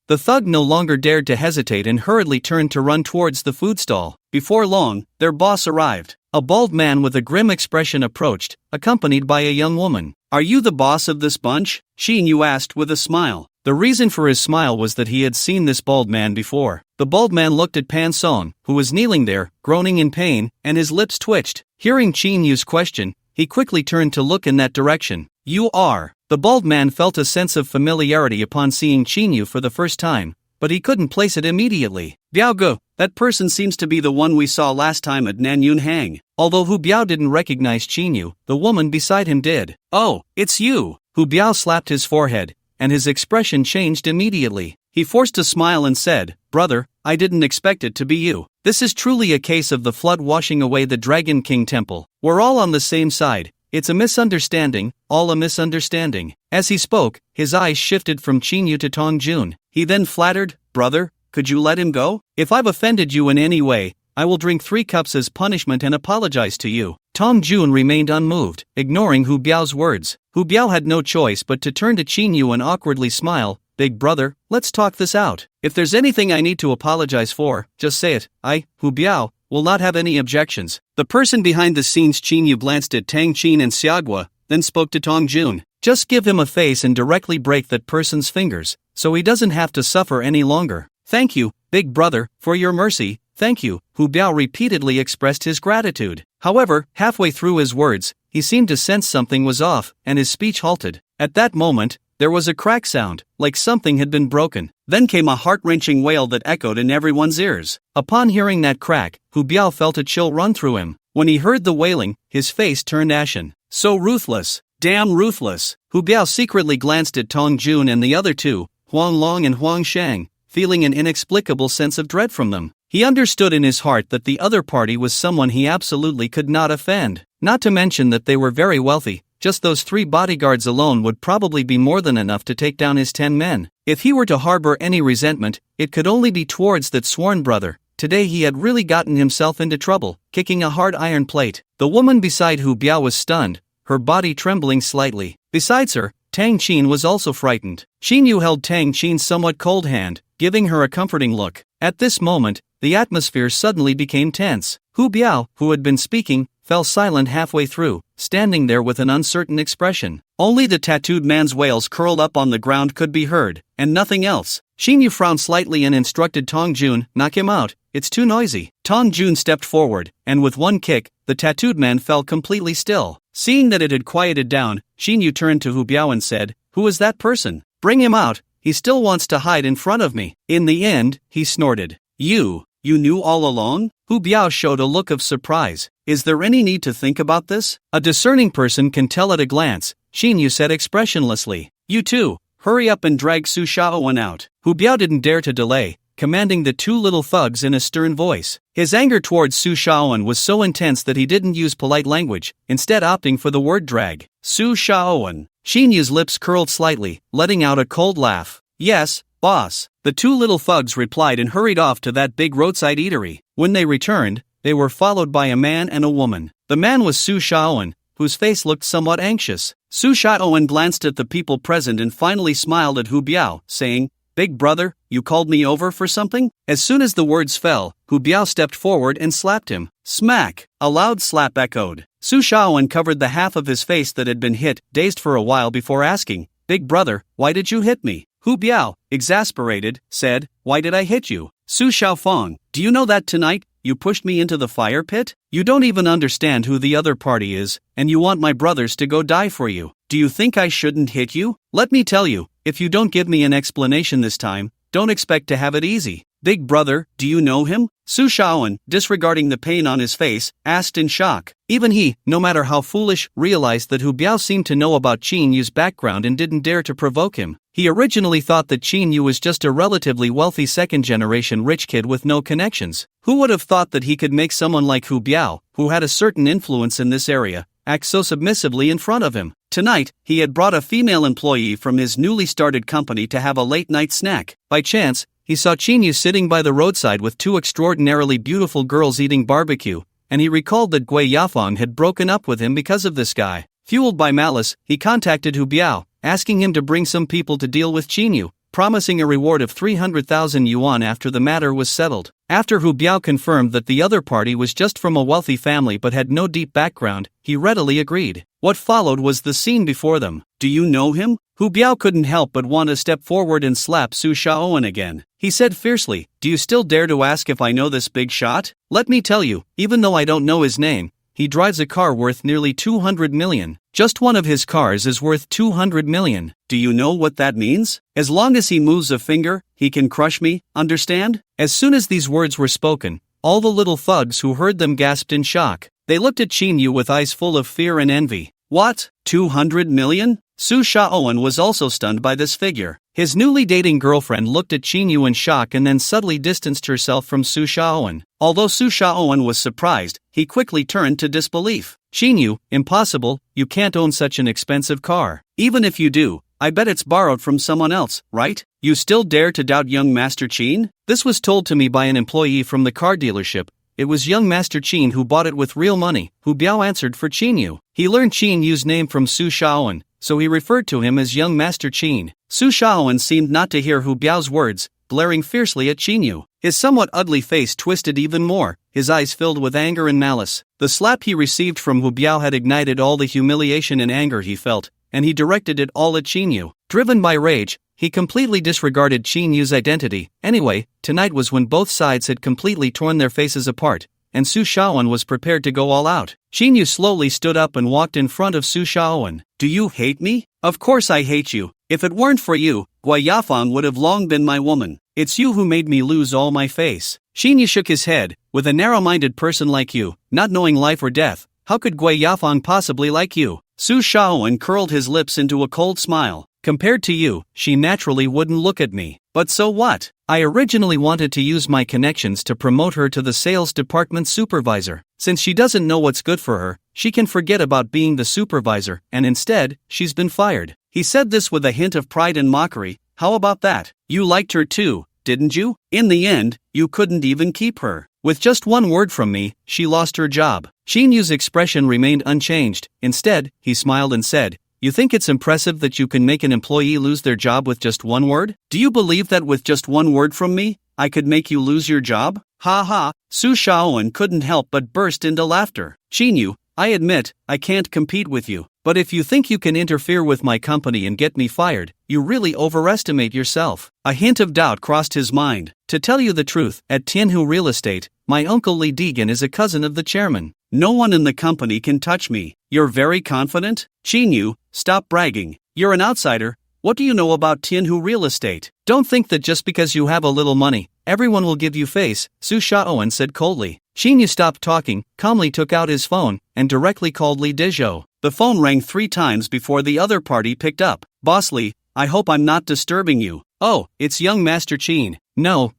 The thug no longer dared to hesitate and hurriedly turned to run towards the food stall. Before long, their boss arrived. A bald man with a grim expression approached, accompanied by a young woman. "Are you the boss of this bunch?" Qin Yu asked with a smile. The reason for his smile was that he had seen this bald man before. The bald man looked at Pan Song, who was kneeling there, groaning in pain, and his lips twitched. Hearing Qin Yu's question, he quickly turned to look in that direction. "You are." The bald man felt a sense of familiarity upon seeing Qin Yu for the first time, but he couldn't place it immediately. "Biao Ge, that person seems to be the one we saw last time at Nanyun Hang." Although Hu Biao didn't recognize Qin Yu, the woman beside him did. "Oh, it's you." Hu Biao slapped his forehead, and his expression changed immediately. He forced a smile and said, "Brother, I didn't expect it to be you. This is truly a case of the flood washing away the Dragon King Temple. We're all on the same side. It's a misunderstanding, all a misunderstanding." As he spoke, his eyes shifted from Qin Yu to Tong Jun. He then flattered, "Brother, could you let him go? If I've offended you in any way, I will drink 3 cups as punishment and apologize to you." Tong Jun remained unmoved, ignoring Hu Biao's words. Hu Biao had no choice but to turn to Qin Yu and awkwardly smile. "Big brother, let's talk this out. If there's anything I need to apologize for, just say it. I, Hu Biao, will not have any objections." The person behind the scenes, Qin Yu, glanced at Tang Qin and Xiagua, then spoke to Tong Jun. "Just give him a face and directly break that person's fingers, so he doesn't have to suffer any longer." "Thank you, big brother, for your mercy, thank you." Hu Biao repeatedly expressed his gratitude. However, halfway through his words, he seemed to sense something was off, and his speech halted. At that moment, there was a crack sound, like something had been broken. Then came a heart-wrenching wail that echoed in everyone's ears. Upon hearing that crack, Hu Biao felt a chill run through him. When he heard the wailing, his face turned ashen. "So ruthless. Damn ruthless." Hu Biao secretly glanced at Tong Jun and the other two, Huang Long and Huang Shang, feeling an inexplicable sense of dread from them. He understood in his heart that the other party was someone he absolutely could not offend. Not to mention that they were very wealthy. Just those 3 bodyguards alone would probably be more than enough to take down his 10 men. If he were to harbor any resentment, it could only be towards that sworn brother. Today he had really gotten himself into trouble, kicking a hard iron plate. The woman beside Hu Biao was stunned, her body trembling slightly. Besides her, Tang Qin was also frightened. Qin Yu held Tang Qin's somewhat cold hand, giving her a comforting look. At this moment, the atmosphere suddenly became tense. Hu Biao, who had been speaking, fell silent halfway through, standing there with an uncertain expression. Only the tattooed man's wails curled up on the ground could be heard, and nothing else. Qin Yu frowned slightly and instructed Tong Jun, "Knock him out, it's too noisy." Tong Jun stepped forward, and with one kick, the tattooed man fell completely still. Seeing that it had quieted down, Qin Yu turned to Hu Biao and said, "Who is that person? Bring him out, he still wants to hide in front of me." In the end, he snorted. You knew all along?" Hu Biao showed a look of surprise. "Is there any need to think about this?" "A discerning person can tell at a glance," Qin Yu said expressionlessly. "You too, hurry up and drag Su Shaowen out." Hu Biao didn't dare to delay, commanding the 2 little thugs in a stern voice. His anger towards Su Shaowen was so intense that he didn't use polite language, instead opting for the word drag. "Su Shaowen." Qin Yu's lips curled slightly, letting out a cold laugh. "Yes, boss." The 2 little thugs replied and hurried off to that big roadside eatery. When they returned, they were followed by a man and a woman. The man was Su Shaowen, whose face looked somewhat anxious. Su Shaowen glanced at the people present and finally smiled at Hu Biao, saying, "Big brother, you called me over for something?" As soon as the words fell, Hu Biao stepped forward and slapped him. Smack! A loud slap echoed. Su Shaowen covered the half of his face that had been hit, dazed for a while before asking, "Big brother, why did you hit me?" Hu Biao, exasperated, said, "Why did I hit you? Su Shaofeng, do you know that tonight, you pushed me into the fire pit? You don't even understand who the other party is, and you want my brothers to go die for you. Do you think I shouldn't hit you? Let me tell you, if you don't give me an explanation this time, don't expect to have it easy." "Big brother, do you know him?" Su Shaowen, disregarding the pain on his face, asked in shock. Even he, no matter how foolish, realized that Hu Biao seemed to know about Qin Yu's background and didn't dare to provoke him. He originally thought that Qin Yu was just a relatively wealthy second-generation rich kid with no connections. Who would have thought that he could make someone like Hu Biao, who had a certain influence in this area, act so submissively in front of him. Tonight, he had brought a female employee from his newly started company to have a late-night snack. By chance, he saw Chinyu sitting by the roadside with two extraordinarily beautiful girls eating barbecue, and he recalled that Gui Yafeng had broken up with him because of this guy. Fueled by malice, he contacted Hu Biao, asking him to bring some people to deal with Chinyu, promising a reward of 300,000 yuan after the matter was settled. After Hu Biao confirmed that the other party was just from a wealthy family but had no deep background, he readily agreed. What followed was the scene before them. Do you know him? Hu Biao couldn't help but want to step forward and slap Su Shaoan again. He said fiercely, "Do you still dare to ask if I know this big shot? Let me tell you, even though I don't know his name, he drives a car worth nearly 200 million. Just one of his cars is worth 200 million. Do you know what that means? As long as he moves a finger, he can crush me, understand?" As soon as these words were spoken, all the little thugs who heard them gasped in shock. They looked at Chinyu with eyes full of fear and envy. What? 200 million? Su Shaoan was also stunned by this figure. His newly dating girlfriend looked at Chinyu in shock and then subtly distanced herself from Su Shaoan. Although Su Shaoan was surprised, he quickly turned to disbelief. "Chinyu, impossible, you can't own such an expensive car. Even if you do, I bet it's borrowed from someone else, right? You still dare to doubt young Master Qin?" This was told to me by an employee from the car dealership. It was young Master Qin who bought it with real money. Hu Biao answered for Chinyu. He learned Chinyu's name from Su Shaoan, so he referred to him as young Master Qin. Su Shaoan seemed not to hear Hu Biao's words, glaring fiercely at Chinyu. His somewhat ugly face twisted even more, his eyes filled with anger and malice. The slap he received from Hu Biao had ignited all the humiliation and anger he felt, and he directed it all at Chinyu. Driven by rage, he completely disregarded Chinyu's identity. Anyway, tonight was when both sides had completely torn their faces apart, and Su Shaoan was prepared to go all out. Chinyu slowly stood up and walked in front of Su Shaoan. "Do you hate me? Of course I hate you. If it weren't for you, Gui Yafeng would have long been my woman. It's you who made me lose all my face." Chinyu shook his head. "With a narrow-minded person like you, not knowing life or death, how could Gui Yafeng possibly like you?" Su Shaoan curled his lips into a cold smile. "Compared to you, she naturally wouldn't look at me. But so what? I originally wanted to use my connections to promote her to the sales department supervisor. Since she doesn't know what's good for her, she can forget about being the supervisor, and instead, she's been fired." He said this with a hint of pride and mockery. "How about that? You liked her too, didn't you? In the end, you couldn't even keep her. With just one word from me, she lost her job." Chinyu's expression remained unchanged. Instead, he smiled and said, "You think it's impressive that you can make an employee lose their job with just one word? Do you believe that with just one word from me, I could make you lose your job?" Ha ha! Su Shaoan couldn't help but burst into laughter. "Chinyu, I admit, I can't compete with you. But if you think you can interfere with my company and get me fired, you really overestimate yourself." A hint of doubt crossed his mind. "To tell you the truth, at Tianhu Real Estate, my uncle Li Degan is a cousin of the chairman. No one in the company can touch me." "You're very confident? Chinyu, stop bragging. You're an outsider. What do you know about Tianhu Real Estate? Don't think that just because you have a little money, everyone will give you face," Su Shaoan said coldly. Chinyu stopped talking, calmly took out his phone, and directly called Li Dezhou. The phone rang 3 times before the other party picked up. "Boss Li, I hope I'm not disturbing you." "Oh, it's young Master Qin." No,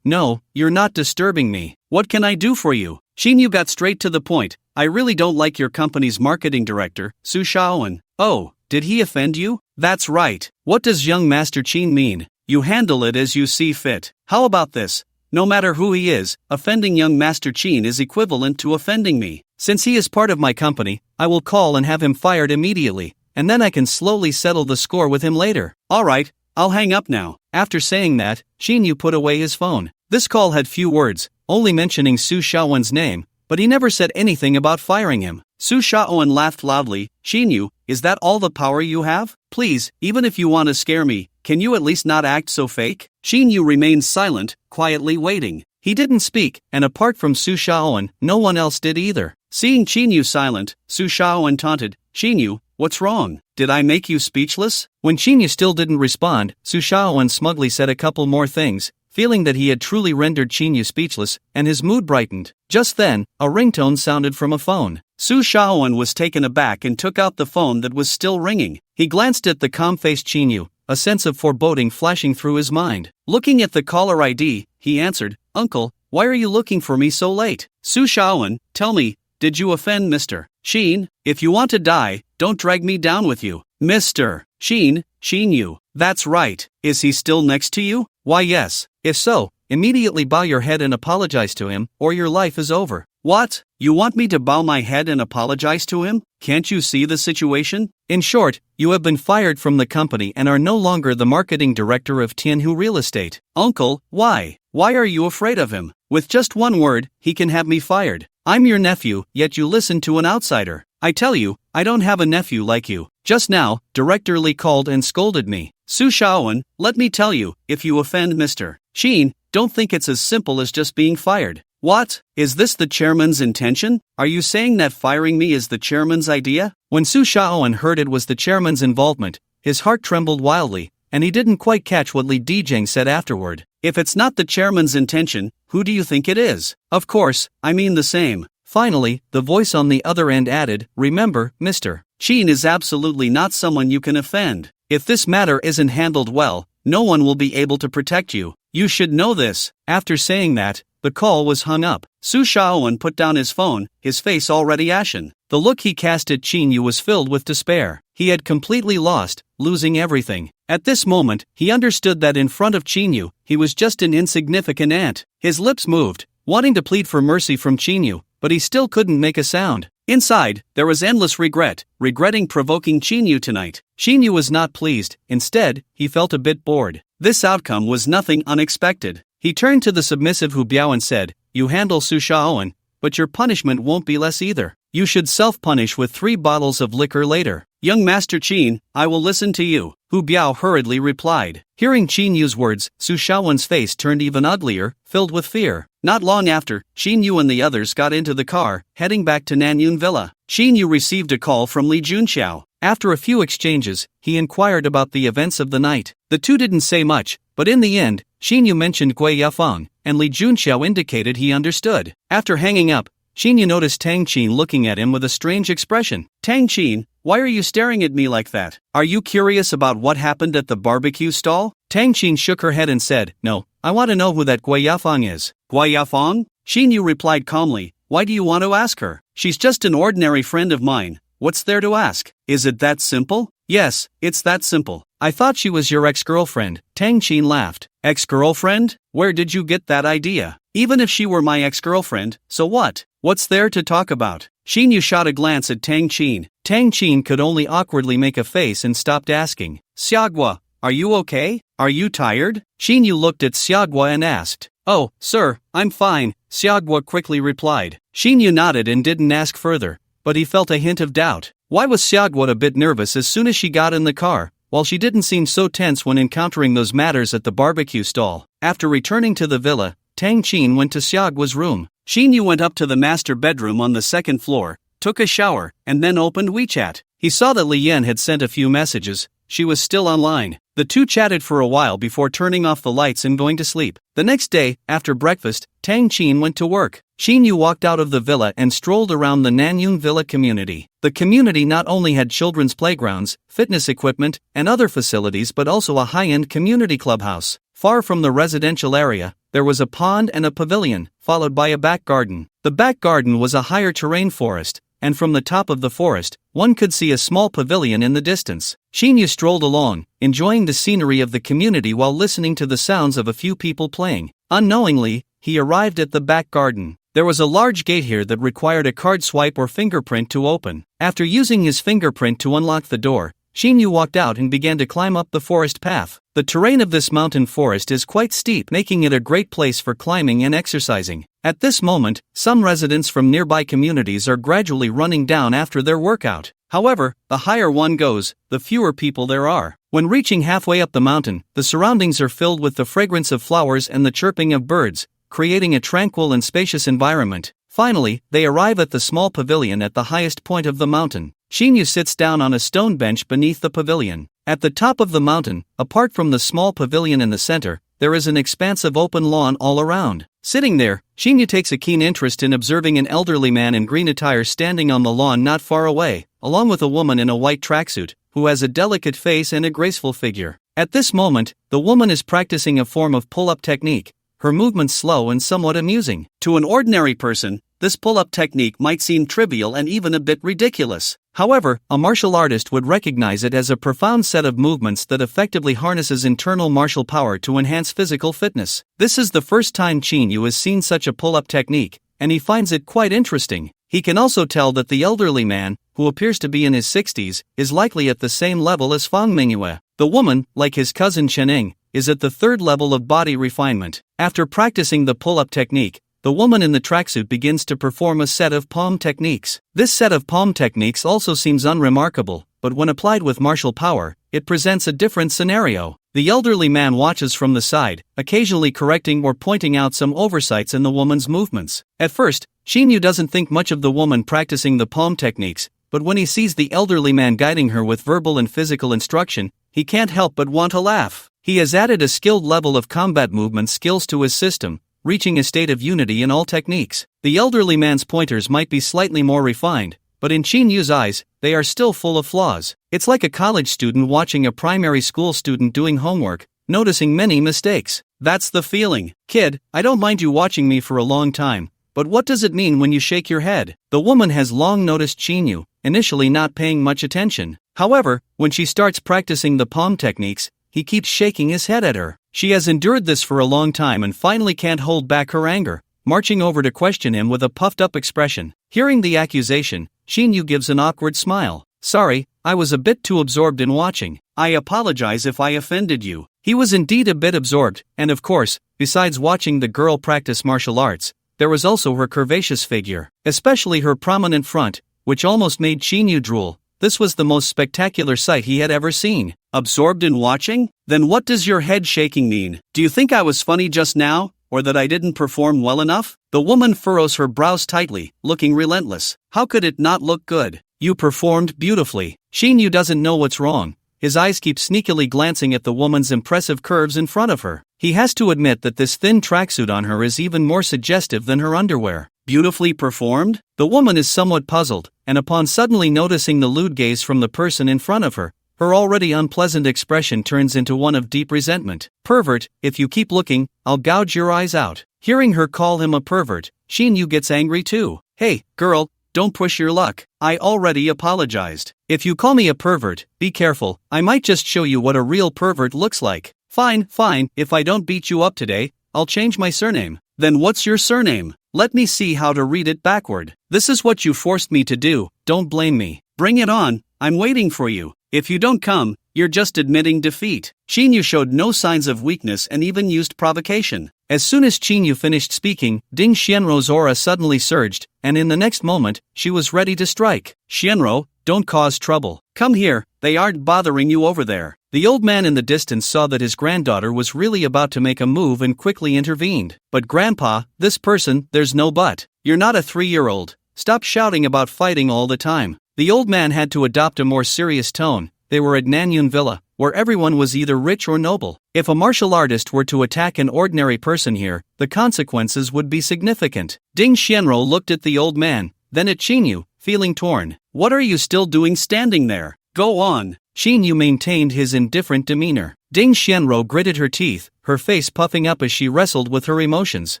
you're not disturbing me. What can I do for you?" Chinyu got straight to the point. "I really don't like your company's marketing director, Su Shaoan." "Oh, did he offend you?" "That's right. What does young Master Qin mean? You handle it as you see fit. How about this? No matter who he is, offending young Master Qin is equivalent to offending me. Since he is part of my company, I will call and have him fired immediately, and then I can slowly settle the score with him later." "Alright, I'll hang up now." After saying that, Chinyu put away his phone. This call had few words, only mentioning Su Shaoan's name, but he never said anything about firing him. Su Shaoan laughed loudly. "Chinyu, is that all the power you have? Please, even if you want to scare me, can you at least not act so fake?" Chinyu remained silent, quietly waiting. He didn't speak, and apart from Su Shaoan, no one else did either. Seeing Chinyu silent, Su Shaoan taunted, "Chinyu, what's wrong? Did I make you speechless?" When Chinyu still didn't respond, Su Shaoan smugly said a couple more things, feeling that he had truly rendered Chinyu speechless, and his mood brightened. Just then, a ringtone sounded from a phone. Su Shaoan was taken aback and took out the phone that was still ringing. He glanced at the calm-faced Chinyu, a sense of foreboding flashing through his mind. Looking at the caller ID, he answered, "Uncle, why are you looking for me so late?" "Su Shaoan, tell me, did you offend Mr. Sheen, if you want to die, don't drag me down with you. Mr. Sheen, you. That's right. Is he still next to you? Why yes. If so, immediately bow your head and apologize to him, or your life is over. What? You want me to bow my head and apologize to him? Can't you see the situation? In short, you have been fired from the company and are no longer the marketing director of Tianhu Real Estate. Uncle, why? Why are you afraid of him? With just one word, he can have me fired. I'm your nephew, yet you listen to an outsider. I tell you, I don't have a nephew like you. Just now, Director Lee called and scolded me. Su Shaowen, let me tell you, if you offend Mr. Sheen, don't think it's as simple as just being fired. What? Is this the chairman's intention? Are you saying that firing me is the chairman's idea? When Su Shaowen heard it was the chairman's involvement, his heart trembled wildly, and he didn't quite catch what Li Dijing said afterward. If it's not the chairman's intention, who do you think it is? Of course, I mean the same. Finally, the voice on the other end added, remember, Mr. Sheen is absolutely not someone you can offend. If this matter isn't handled well, no one will be able to protect you. You should know this. After saying that, the call was hung up. Su Shaowen put down his phone, his face already ashen. The look he cast at Qin Yu was filled with despair. He had completely lost, losing everything. At this moment, he understood that in front of Qin Yu, he was just an insignificant ant. His lips moved, wanting to plead for mercy from Qin Yu, but he still couldn't make a sound. Inside, there was endless regret, regretting provoking Qin Yu tonight. Qin Yu was not pleased, instead, he felt a bit bored. This outcome was nothing unexpected. He turned to the submissive Hu Biao and said, you handle Su Shaowen, but your punishment won't be less either. You should self-punish with 3 bottles of liquor later. Young Master Qin, I will listen to you, Hu Biao hurriedly replied. Hearing Qin Yu's words, Su Shaowen's face turned even uglier, filled with fear. Not long after, Qin Yu and the others got into the car, heading back to Nanyun Villa. Qin Yu received a call from Li Junxiao. After a few exchanges, he inquired about the events of the night. The two didn't say much, but in the end, Qin Yu mentioned Gui Yafeng, and Li Junxiao indicated he understood. After hanging up, Qin Yu noticed Tang Qin looking at him with a strange expression. Tang Qin, why are you staring at me like that? Are you curious about what happened at the barbecue stall? Tang Qin shook her head and said, no, I want to know who that Gui Yafeng is. Gui Yafeng? Qin Yu replied calmly, why do you want to ask her? She's just an ordinary friend of mine. What's there to ask? Is it that simple? Yes, it's that simple. I thought she was your ex-girlfriend. Tang Qin laughed. Ex-girlfriend? Where did you get that idea? Even if she were my ex-girlfriend, so what? What's there to talk about? Qin Yu shot a glance at Tang Qin. Tang Qin could only awkwardly make a face and stopped asking. Xiagua, are you okay? Are you tired? Qin Yu looked at Xiagua and asked. Oh, sir, I'm fine, Xiagua quickly replied. Qin Yu nodded and didn't ask further, but he felt a hint of doubt. Why was Xiagua a bit nervous as soon as she got in the car, while she didn't seem so tense when encountering those matters at the barbecue stall? After returning to the villa, Tang Qin went to Xiagua's room. Qin Yu went up to the master bedroom on the second floor, took a shower, and then opened WeChat. He saw that Li Yan had sent a few messages. She was still online. The two chatted for a while before turning off the lights and going to sleep. The next day, after breakfast, Tang Qin went to work. Qin Yu walked out of the villa and strolled around the Nanyun Villa community. The community not only had children's playgrounds, fitness equipment, and other facilities but also a high-end community clubhouse. Far from the residential area, there was a pond and a pavilion, followed by a back garden. The back garden was a higher terrain forest, and from the top of the forest, one could see a small pavilion in the distance. Qin Yu strolled along, enjoying the scenery of the community while listening to the sounds of a few people playing. Unknowingly, he arrived at the back garden. There was a large gate here that required a card swipe or fingerprint to open. After using his fingerprint to unlock the door, Qin Yu walked out and began to climb up the forest path. The terrain of this mountain forest is quite steep, making it a great place for climbing and exercising. At this moment, some residents from nearby communities are gradually running down after their workout. However, the higher one goes, the fewer people there are. When reaching halfway up the mountain, the surroundings are filled with the fragrance of flowers and the chirping of birds, creating a tranquil and spacious environment. Finally, they arrive at the small pavilion at the highest point of the mountain. Qin Yu sits down on a stone bench beneath the pavilion. At the top of the mountain, apart from the small pavilion in the center, there is an expanse of open lawn all around. Sitting there, Qin Yu takes a keen interest in observing an elderly man in green attire standing on the lawn not far away, along with a woman in a white tracksuit, who has a delicate face and a graceful figure. At this moment, the woman is practicing a form of pull-up technique, her movements slow and somewhat amusing. To an ordinary person, this pull-up technique might seem trivial and even a bit ridiculous. However, a martial artist would recognize it as a profound set of movements that effectively harnesses internal martial power to enhance physical fitness. This is the first time Chin-yu has seen such a pull-up technique, and he finds it quite interesting. He can also tell that the elderly man, who appears to be in his 60s, is likely at the same level as Fang Mingyue. The woman, like his cousin Chening, is at the third level of body refinement. After practicing the pull-up technique, the woman in the tracksuit begins to perform a set of palm techniques. This set of palm techniques also seems unremarkable, but when applied with martial power, it presents a different scenario. The elderly man watches from the side, occasionally correcting or pointing out some oversights in the woman's movements. At first, Chin-yu doesn't think much of the woman practicing the palm techniques, but when he sees the elderly man guiding her with verbal and physical instruction, he can't help but want to laugh. He has added a skilled level of combat movement skills to his system, reaching a state of unity in all techniques. The elderly man's pointers might be slightly more refined, but in Chin-yu's eyes, they are still full of flaws. It's like a college student watching a primary school student doing homework, noticing many mistakes. That's the feeling. Kid, I don't mind you watching me for a long time, but what does it mean when you shake your head? The woman has long noticed Chin-yu, initially not paying much attention. However, when she starts practicing the palm techniques, he keeps shaking his head at her. She has endured this for a long time and finally can't hold back her anger, marching over to question him with a puffed-up expression. Hearing the accusation, Chin-yu gives an awkward smile. Sorry, I was a bit too absorbed in watching. I apologize if I offended you. He was indeed a bit absorbed, and of course, besides watching the girl practice martial arts, there was also her curvaceous figure, especially her prominent front, which almost made Chin-yu drool. This was the most spectacular sight he had ever seen. Absorbed in watching? Then what does your head shaking mean? Do you think I was funny just now, or that I didn't perform well enough? The woman furrows her brows tightly, looking relentless. How could it not look good? You performed beautifully. Chin-yu doesn't know what's wrong. His eyes keep sneakily glancing at the woman's impressive curves in front of her. He has to admit that this thin tracksuit on her is even more suggestive than her underwear. Beautifully performed? The woman is somewhat puzzled, and upon suddenly noticing the lewd gaze from the person in front of her, her already unpleasant expression turns into one of deep resentment. Pervert, if you keep looking, I'll gouge your eyes out. Hearing her call him a pervert, Chin-yu gets angry too. Hey, girl, don't push your luck. I already apologized. If you call me a pervert, be careful, I might just show you what a real pervert looks like. Fine, if I don't beat you up today, I'll change my surname. Then what's your surname? Let me see how to read it backward. This is what you forced me to do, don't blame me. Bring it on, I'm waiting for you. If you don't come, you're just admitting defeat. Chin-yu showed no signs of weakness and even used provocation. As soon as Chin-yu finished speaking, Ding Xianrou's aura suddenly surged, and in the next moment, she was ready to strike. Xianrou, don't cause trouble. Come here, they aren't bothering you over there. The old man in the distance saw that his granddaughter was really about to make a move and quickly intervened. But grandpa, this person, there's no but. You're not a 3-year-old. Stop shouting about fighting all the time. The old man had to adopt a more serious tone. They were at Nanyun Villa, where everyone was either rich or noble. If a martial artist were to attack an ordinary person here, the consequences would be significant. Ding Xianrou looked at the old man, then at Chin-yu, feeling torn. What are you still doing standing there? Go on. Chin-yu maintained his indifferent demeanor. Ding Xianrou gritted her teeth, her face puffing up as she wrestled with her emotions.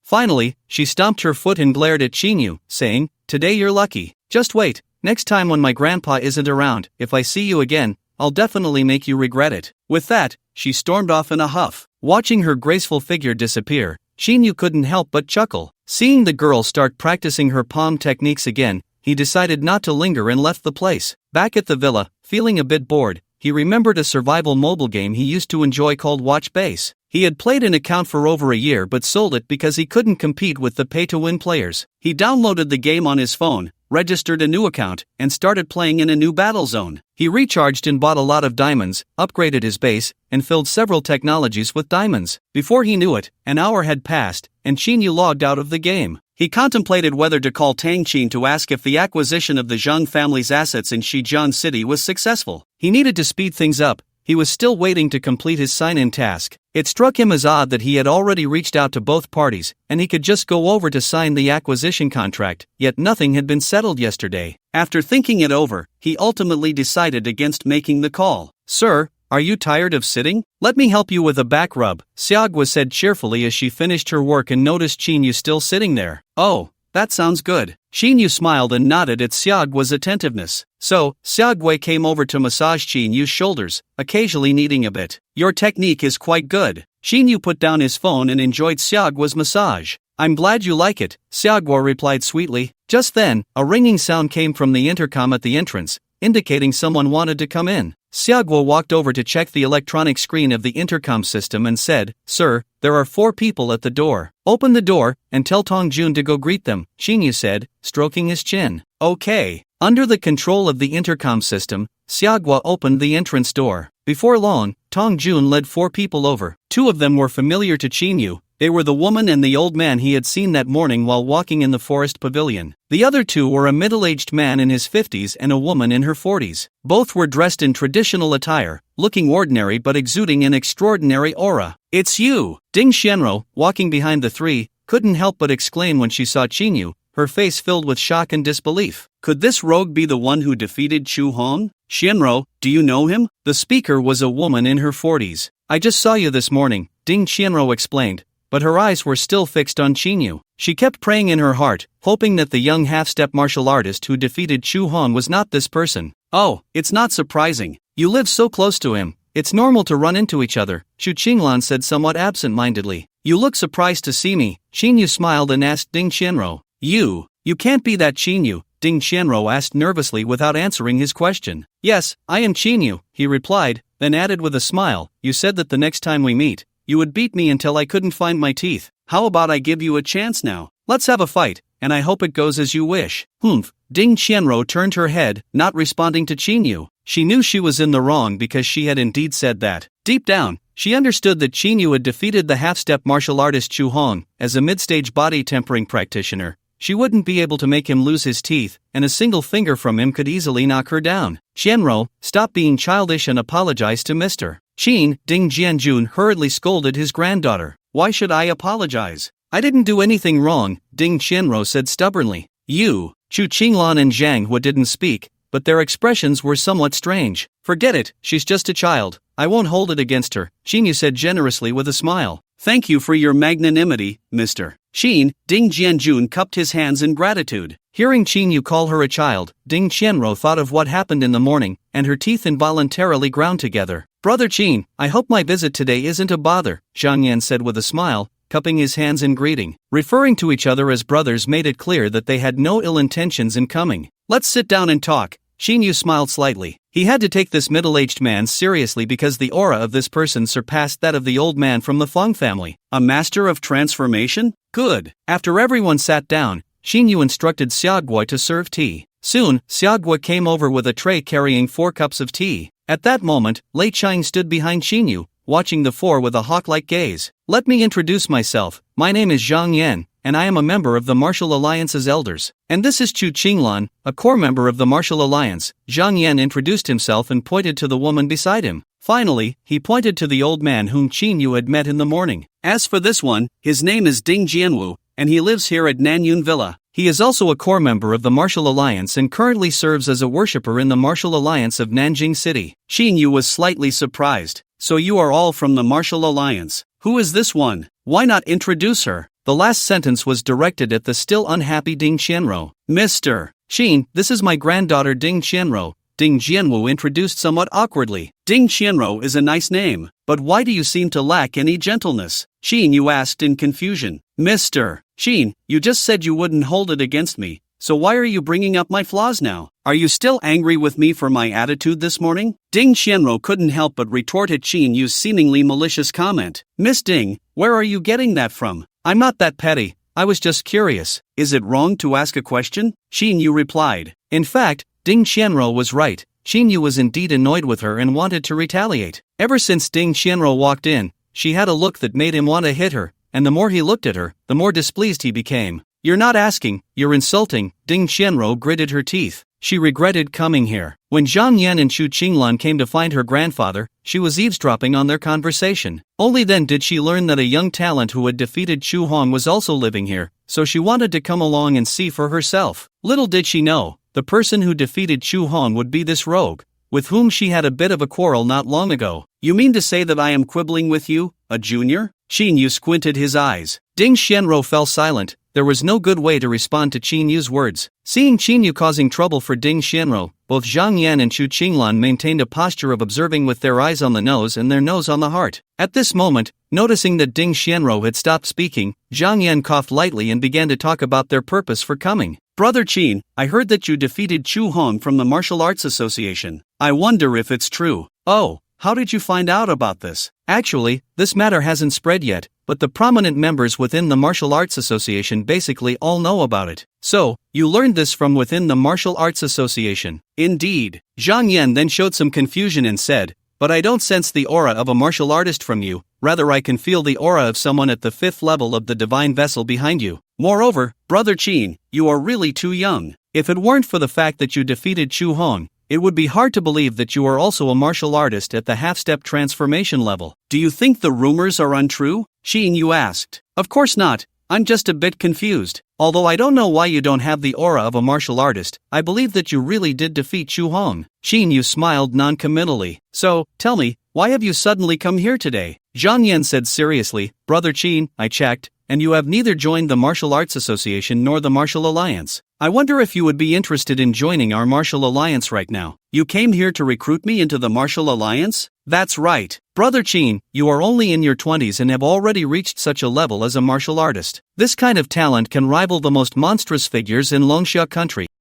Finally, she stomped her foot and glared at Chin-yu, saying, Today you're lucky. Just wait, next time when my grandpa isn't around, if I see you again, I'll definitely make you regret it. With that, she stormed off in a huff. Watching her graceful figure disappear, Chin-yu couldn't help but chuckle. Seeing the girl start practicing her palm techniques again, he decided not to linger and left the place. Back at the villa, feeling a bit bored, he remembered a survival mobile game he used to enjoy called Watch Base. He had played an account for over a year but sold it because he couldn't compete with the pay-to-win players. He downloaded the game on his phone, registered a new account, and started playing in a new battle zone. He recharged and bought a lot of diamonds, upgraded his base, and filled several technologies with diamonds. Before he knew it, an hour had passed, and Chin-yu logged out of the game. He contemplated whether to call Tang Qin to ask if the acquisition of the Zhang family's assets in Shijian City was successful. He needed to speed things up. He was still waiting to complete his sign-in task. It struck him as odd that he had already reached out to both parties, and he could just go over to sign the acquisition contract, yet nothing had been settled yesterday. After thinking it over, he ultimately decided against making the call. Sir, are you tired of sitting? Let me help you with a back rub, Xiaogua said cheerfully as she finished her work and noticed Chin-yu still sitting there. Oh, that sounds good. Shinyu smiled and nodded at Xiaoguo's attentiveness. So, Xiaoguo came over to massage Shinyu's shoulders, occasionally kneading a bit. Your technique is quite good. Shinyu put down his phone and enjoyed Xiaoguo's massage. I'm glad you like it, Xiaoguo replied sweetly. Just then, a ringing sound came from the intercom at the entrance, indicating someone wanted to come in. Xiaoguo walked over to check the electronic screen of the intercom system and said, Sir, there are 4 people at the door. Open the door, and tell Tongjun to go greet them, Shinyu said, stroking his chin. Okay. Under the control of the intercom system, Xiaoguo opened the entrance door. Before long, Tongjun led 4 people over. 2 of them were familiar to Shinyu. They were the woman and the old man he had seen that morning while walking in the forest pavilion. The other 2 were a middle-aged man in his 50s and a woman in her 40s. Both were dressed in traditional attire, looking ordinary but exuding an extraordinary aura. It's you! Ding Xianro, walking behind the 3, couldn't help but exclaim when she saw Shinyu, her face filled with shock and disbelief. Could this rogue be the one who defeated Chu Hong? Xianro, do you know him? The speaker was a woman in her 40s. I just saw you this morning, Ding Xianro explained. But her eyes were still fixed on Shinyu. She kept praying in her heart, hoping that the young half-step martial artist who defeated Chu Hong was not this person. Oh, it's not surprising. You live so close to him. It's normal to run into each other, Xu Qinglan said somewhat absent-mindedly. You look surprised to see me. Shinyu smiled and asked Ding Xianro. You can't be that Shinyu, Ding Xianro asked nervously without answering his question. Yes, I am Shinyu, he replied, then added with a smile, you said that the next time we meet, you would beat me until I couldn't find my teeth. How about I give you a chance now? Let's have a fight, and I hope it goes as you wish. Humph. Ding Xianro turned her head, not responding to Shinyu. She knew she was in the wrong because she had indeed said that. Deep down, she understood that Shinyu had defeated the half-step martial artist Chu Hong. As a mid-stage body tempering practitioner, she wouldn't be able to make him lose his teeth, and a single finger from him could easily knock her down. Xianro, stop being childish and apologize to Mr. Qin, Ding Jianjun hurriedly scolded his granddaughter. Why should I apologize? I didn't do anything wrong, Ding Xianro said stubbornly. You, Chu Qinglan and Zhang Hua didn't speak, but their expressions were somewhat strange. Forget it, she's just a child. I won't hold it against her, Xinyu said generously with a smile. Thank you for your magnanimity, Mr. Qin, Ding Jianjun cupped his hands in gratitude. Hearing Xinyu call her a child, Ding Xianro thought of what happened in the morning, and her teeth involuntarily ground together. Brother Qin, I hope my visit today isn't a bother, Zhang Yan said with a smile, cupping his hands in greeting. Referring to each other as brothers made it clear that they had no ill intentions in coming. Let's sit down and talk. Xinyu smiled slightly. He had to take this middle-aged man seriously because the aura of this person surpassed that of the old man from the Feng family. A master of transformation? Good. After everyone sat down, Xinyu instructed Xiaoguo to serve tea. Soon, Xiaoguo came over with a tray carrying 4 cups of tea. At that moment, Lei Cheng stood behind Xinyu, watching the 4 with a hawk-like gaze. Let me introduce myself. My name is Zhang Yan, and I am a member of the Martial Alliance's elders. And this is Chu Qinglan, a core member of the Martial Alliance. Zhang Yan introduced himself and pointed to the woman beside him. Finally, he pointed to the old man whom Xinyu had met in the morning. As for this one, his name is Ding Jianwu, and he lives here at Nanyun Villa. He is also a core member of the Martial Alliance and currently serves as a worshipper in the Martial Alliance of Nanjing City. Xinyu was slightly surprised. So you are all from the Martial Alliance. Who is this one? Why not introduce her? The last sentence was directed at the still unhappy Ding Xianro. Mr. Qin, this is my granddaughter Ding Xianro, Ding Jianwu introduced somewhat awkwardly. Ding Xianro is a nice name, but why do you seem to lack any gentleness? Xinyu asked in confusion. Mr. Qin, you just said you wouldn't hold it against me, so why are you bringing up my flaws now? Are you still angry with me for my attitude this morning? Ding Xianro couldn't help but retort at Xinyu's seemingly malicious comment. Miss Ding, where are you getting that from? I'm not that petty, I was just curious. Is it wrong to ask a question? Xinyu replied. In fact, Ding Xianro was right. Xinyu was indeed annoyed with her and wanted to retaliate. Ever since Ding Xianro walked in, she had a look that made him want to hit her, and the more he looked at her, the more displeased he became. You're not asking, you're insulting, Ding Xianro gritted her teeth. She regretted coming here. When Zhang Yan and Xu Qinglan came to find her grandfather, she was eavesdropping on their conversation. Only then did she learn that a young talent who had defeated Chu Hong was also living here, so she wanted to come along and see for herself. Little did she know, the person who defeated Chu Hong would be this rogue, with whom she had a bit of a quarrel not long ago. You mean to say that I am quibbling with you, a junior? Xinyu squinted his eyes. Ding Xianro fell silent, there was no good way to respond to Qin Yu's words. Seeing Qin Yu causing trouble for Ding Xianro, both Zhang Yan and Chu Qinglan maintained a posture of observing with their eyes on the nose and their nose on the heart. At this moment, noticing that Ding Xianro had stopped speaking, Zhang Yan coughed lightly and began to talk about their purpose for coming. Brother Qin, I heard that you defeated Chu Hong from the Martial Arts Association. I wonder if it's true. Oh, how did you find out about this? Actually, this matter hasn't spread yet, but the prominent members within the Martial Arts Association basically all know about it. So, you learned this from within the Martial Arts Association. Indeed. Zhang Yan then showed some confusion and said, but I don't sense the aura of a martial artist from you, rather I can feel the aura of someone at the 5th level of the divine vessel behind you. Moreover, Brother Qin, you are really too young. If it weren't for the fact that you defeated Chu Hong, it would be hard to believe that you are also a martial artist at the half-step transformation level. Do you think the rumors are untrue? Qin Yu asked. Of course not, I'm just a bit confused. Although I don't know why you don't have the aura of a martial artist, I believe that you really did defeat Chu Hong. Qin Yu smiled non-committally. So, tell me, why have you suddenly come here today? Zhang Yan said seriously, Brother Qin, I checked, and you have neither joined the Martial Arts Association nor the Martial Alliance. I wonder if you would be interested in joining our Martial Alliance right now. You came here to recruit me into the Martial Alliance? That's right. Brother Qin, you are only in your 20s and have already reached such a level as a martial artist. This kind of talent can rival the most monstrous figures in Longxia country.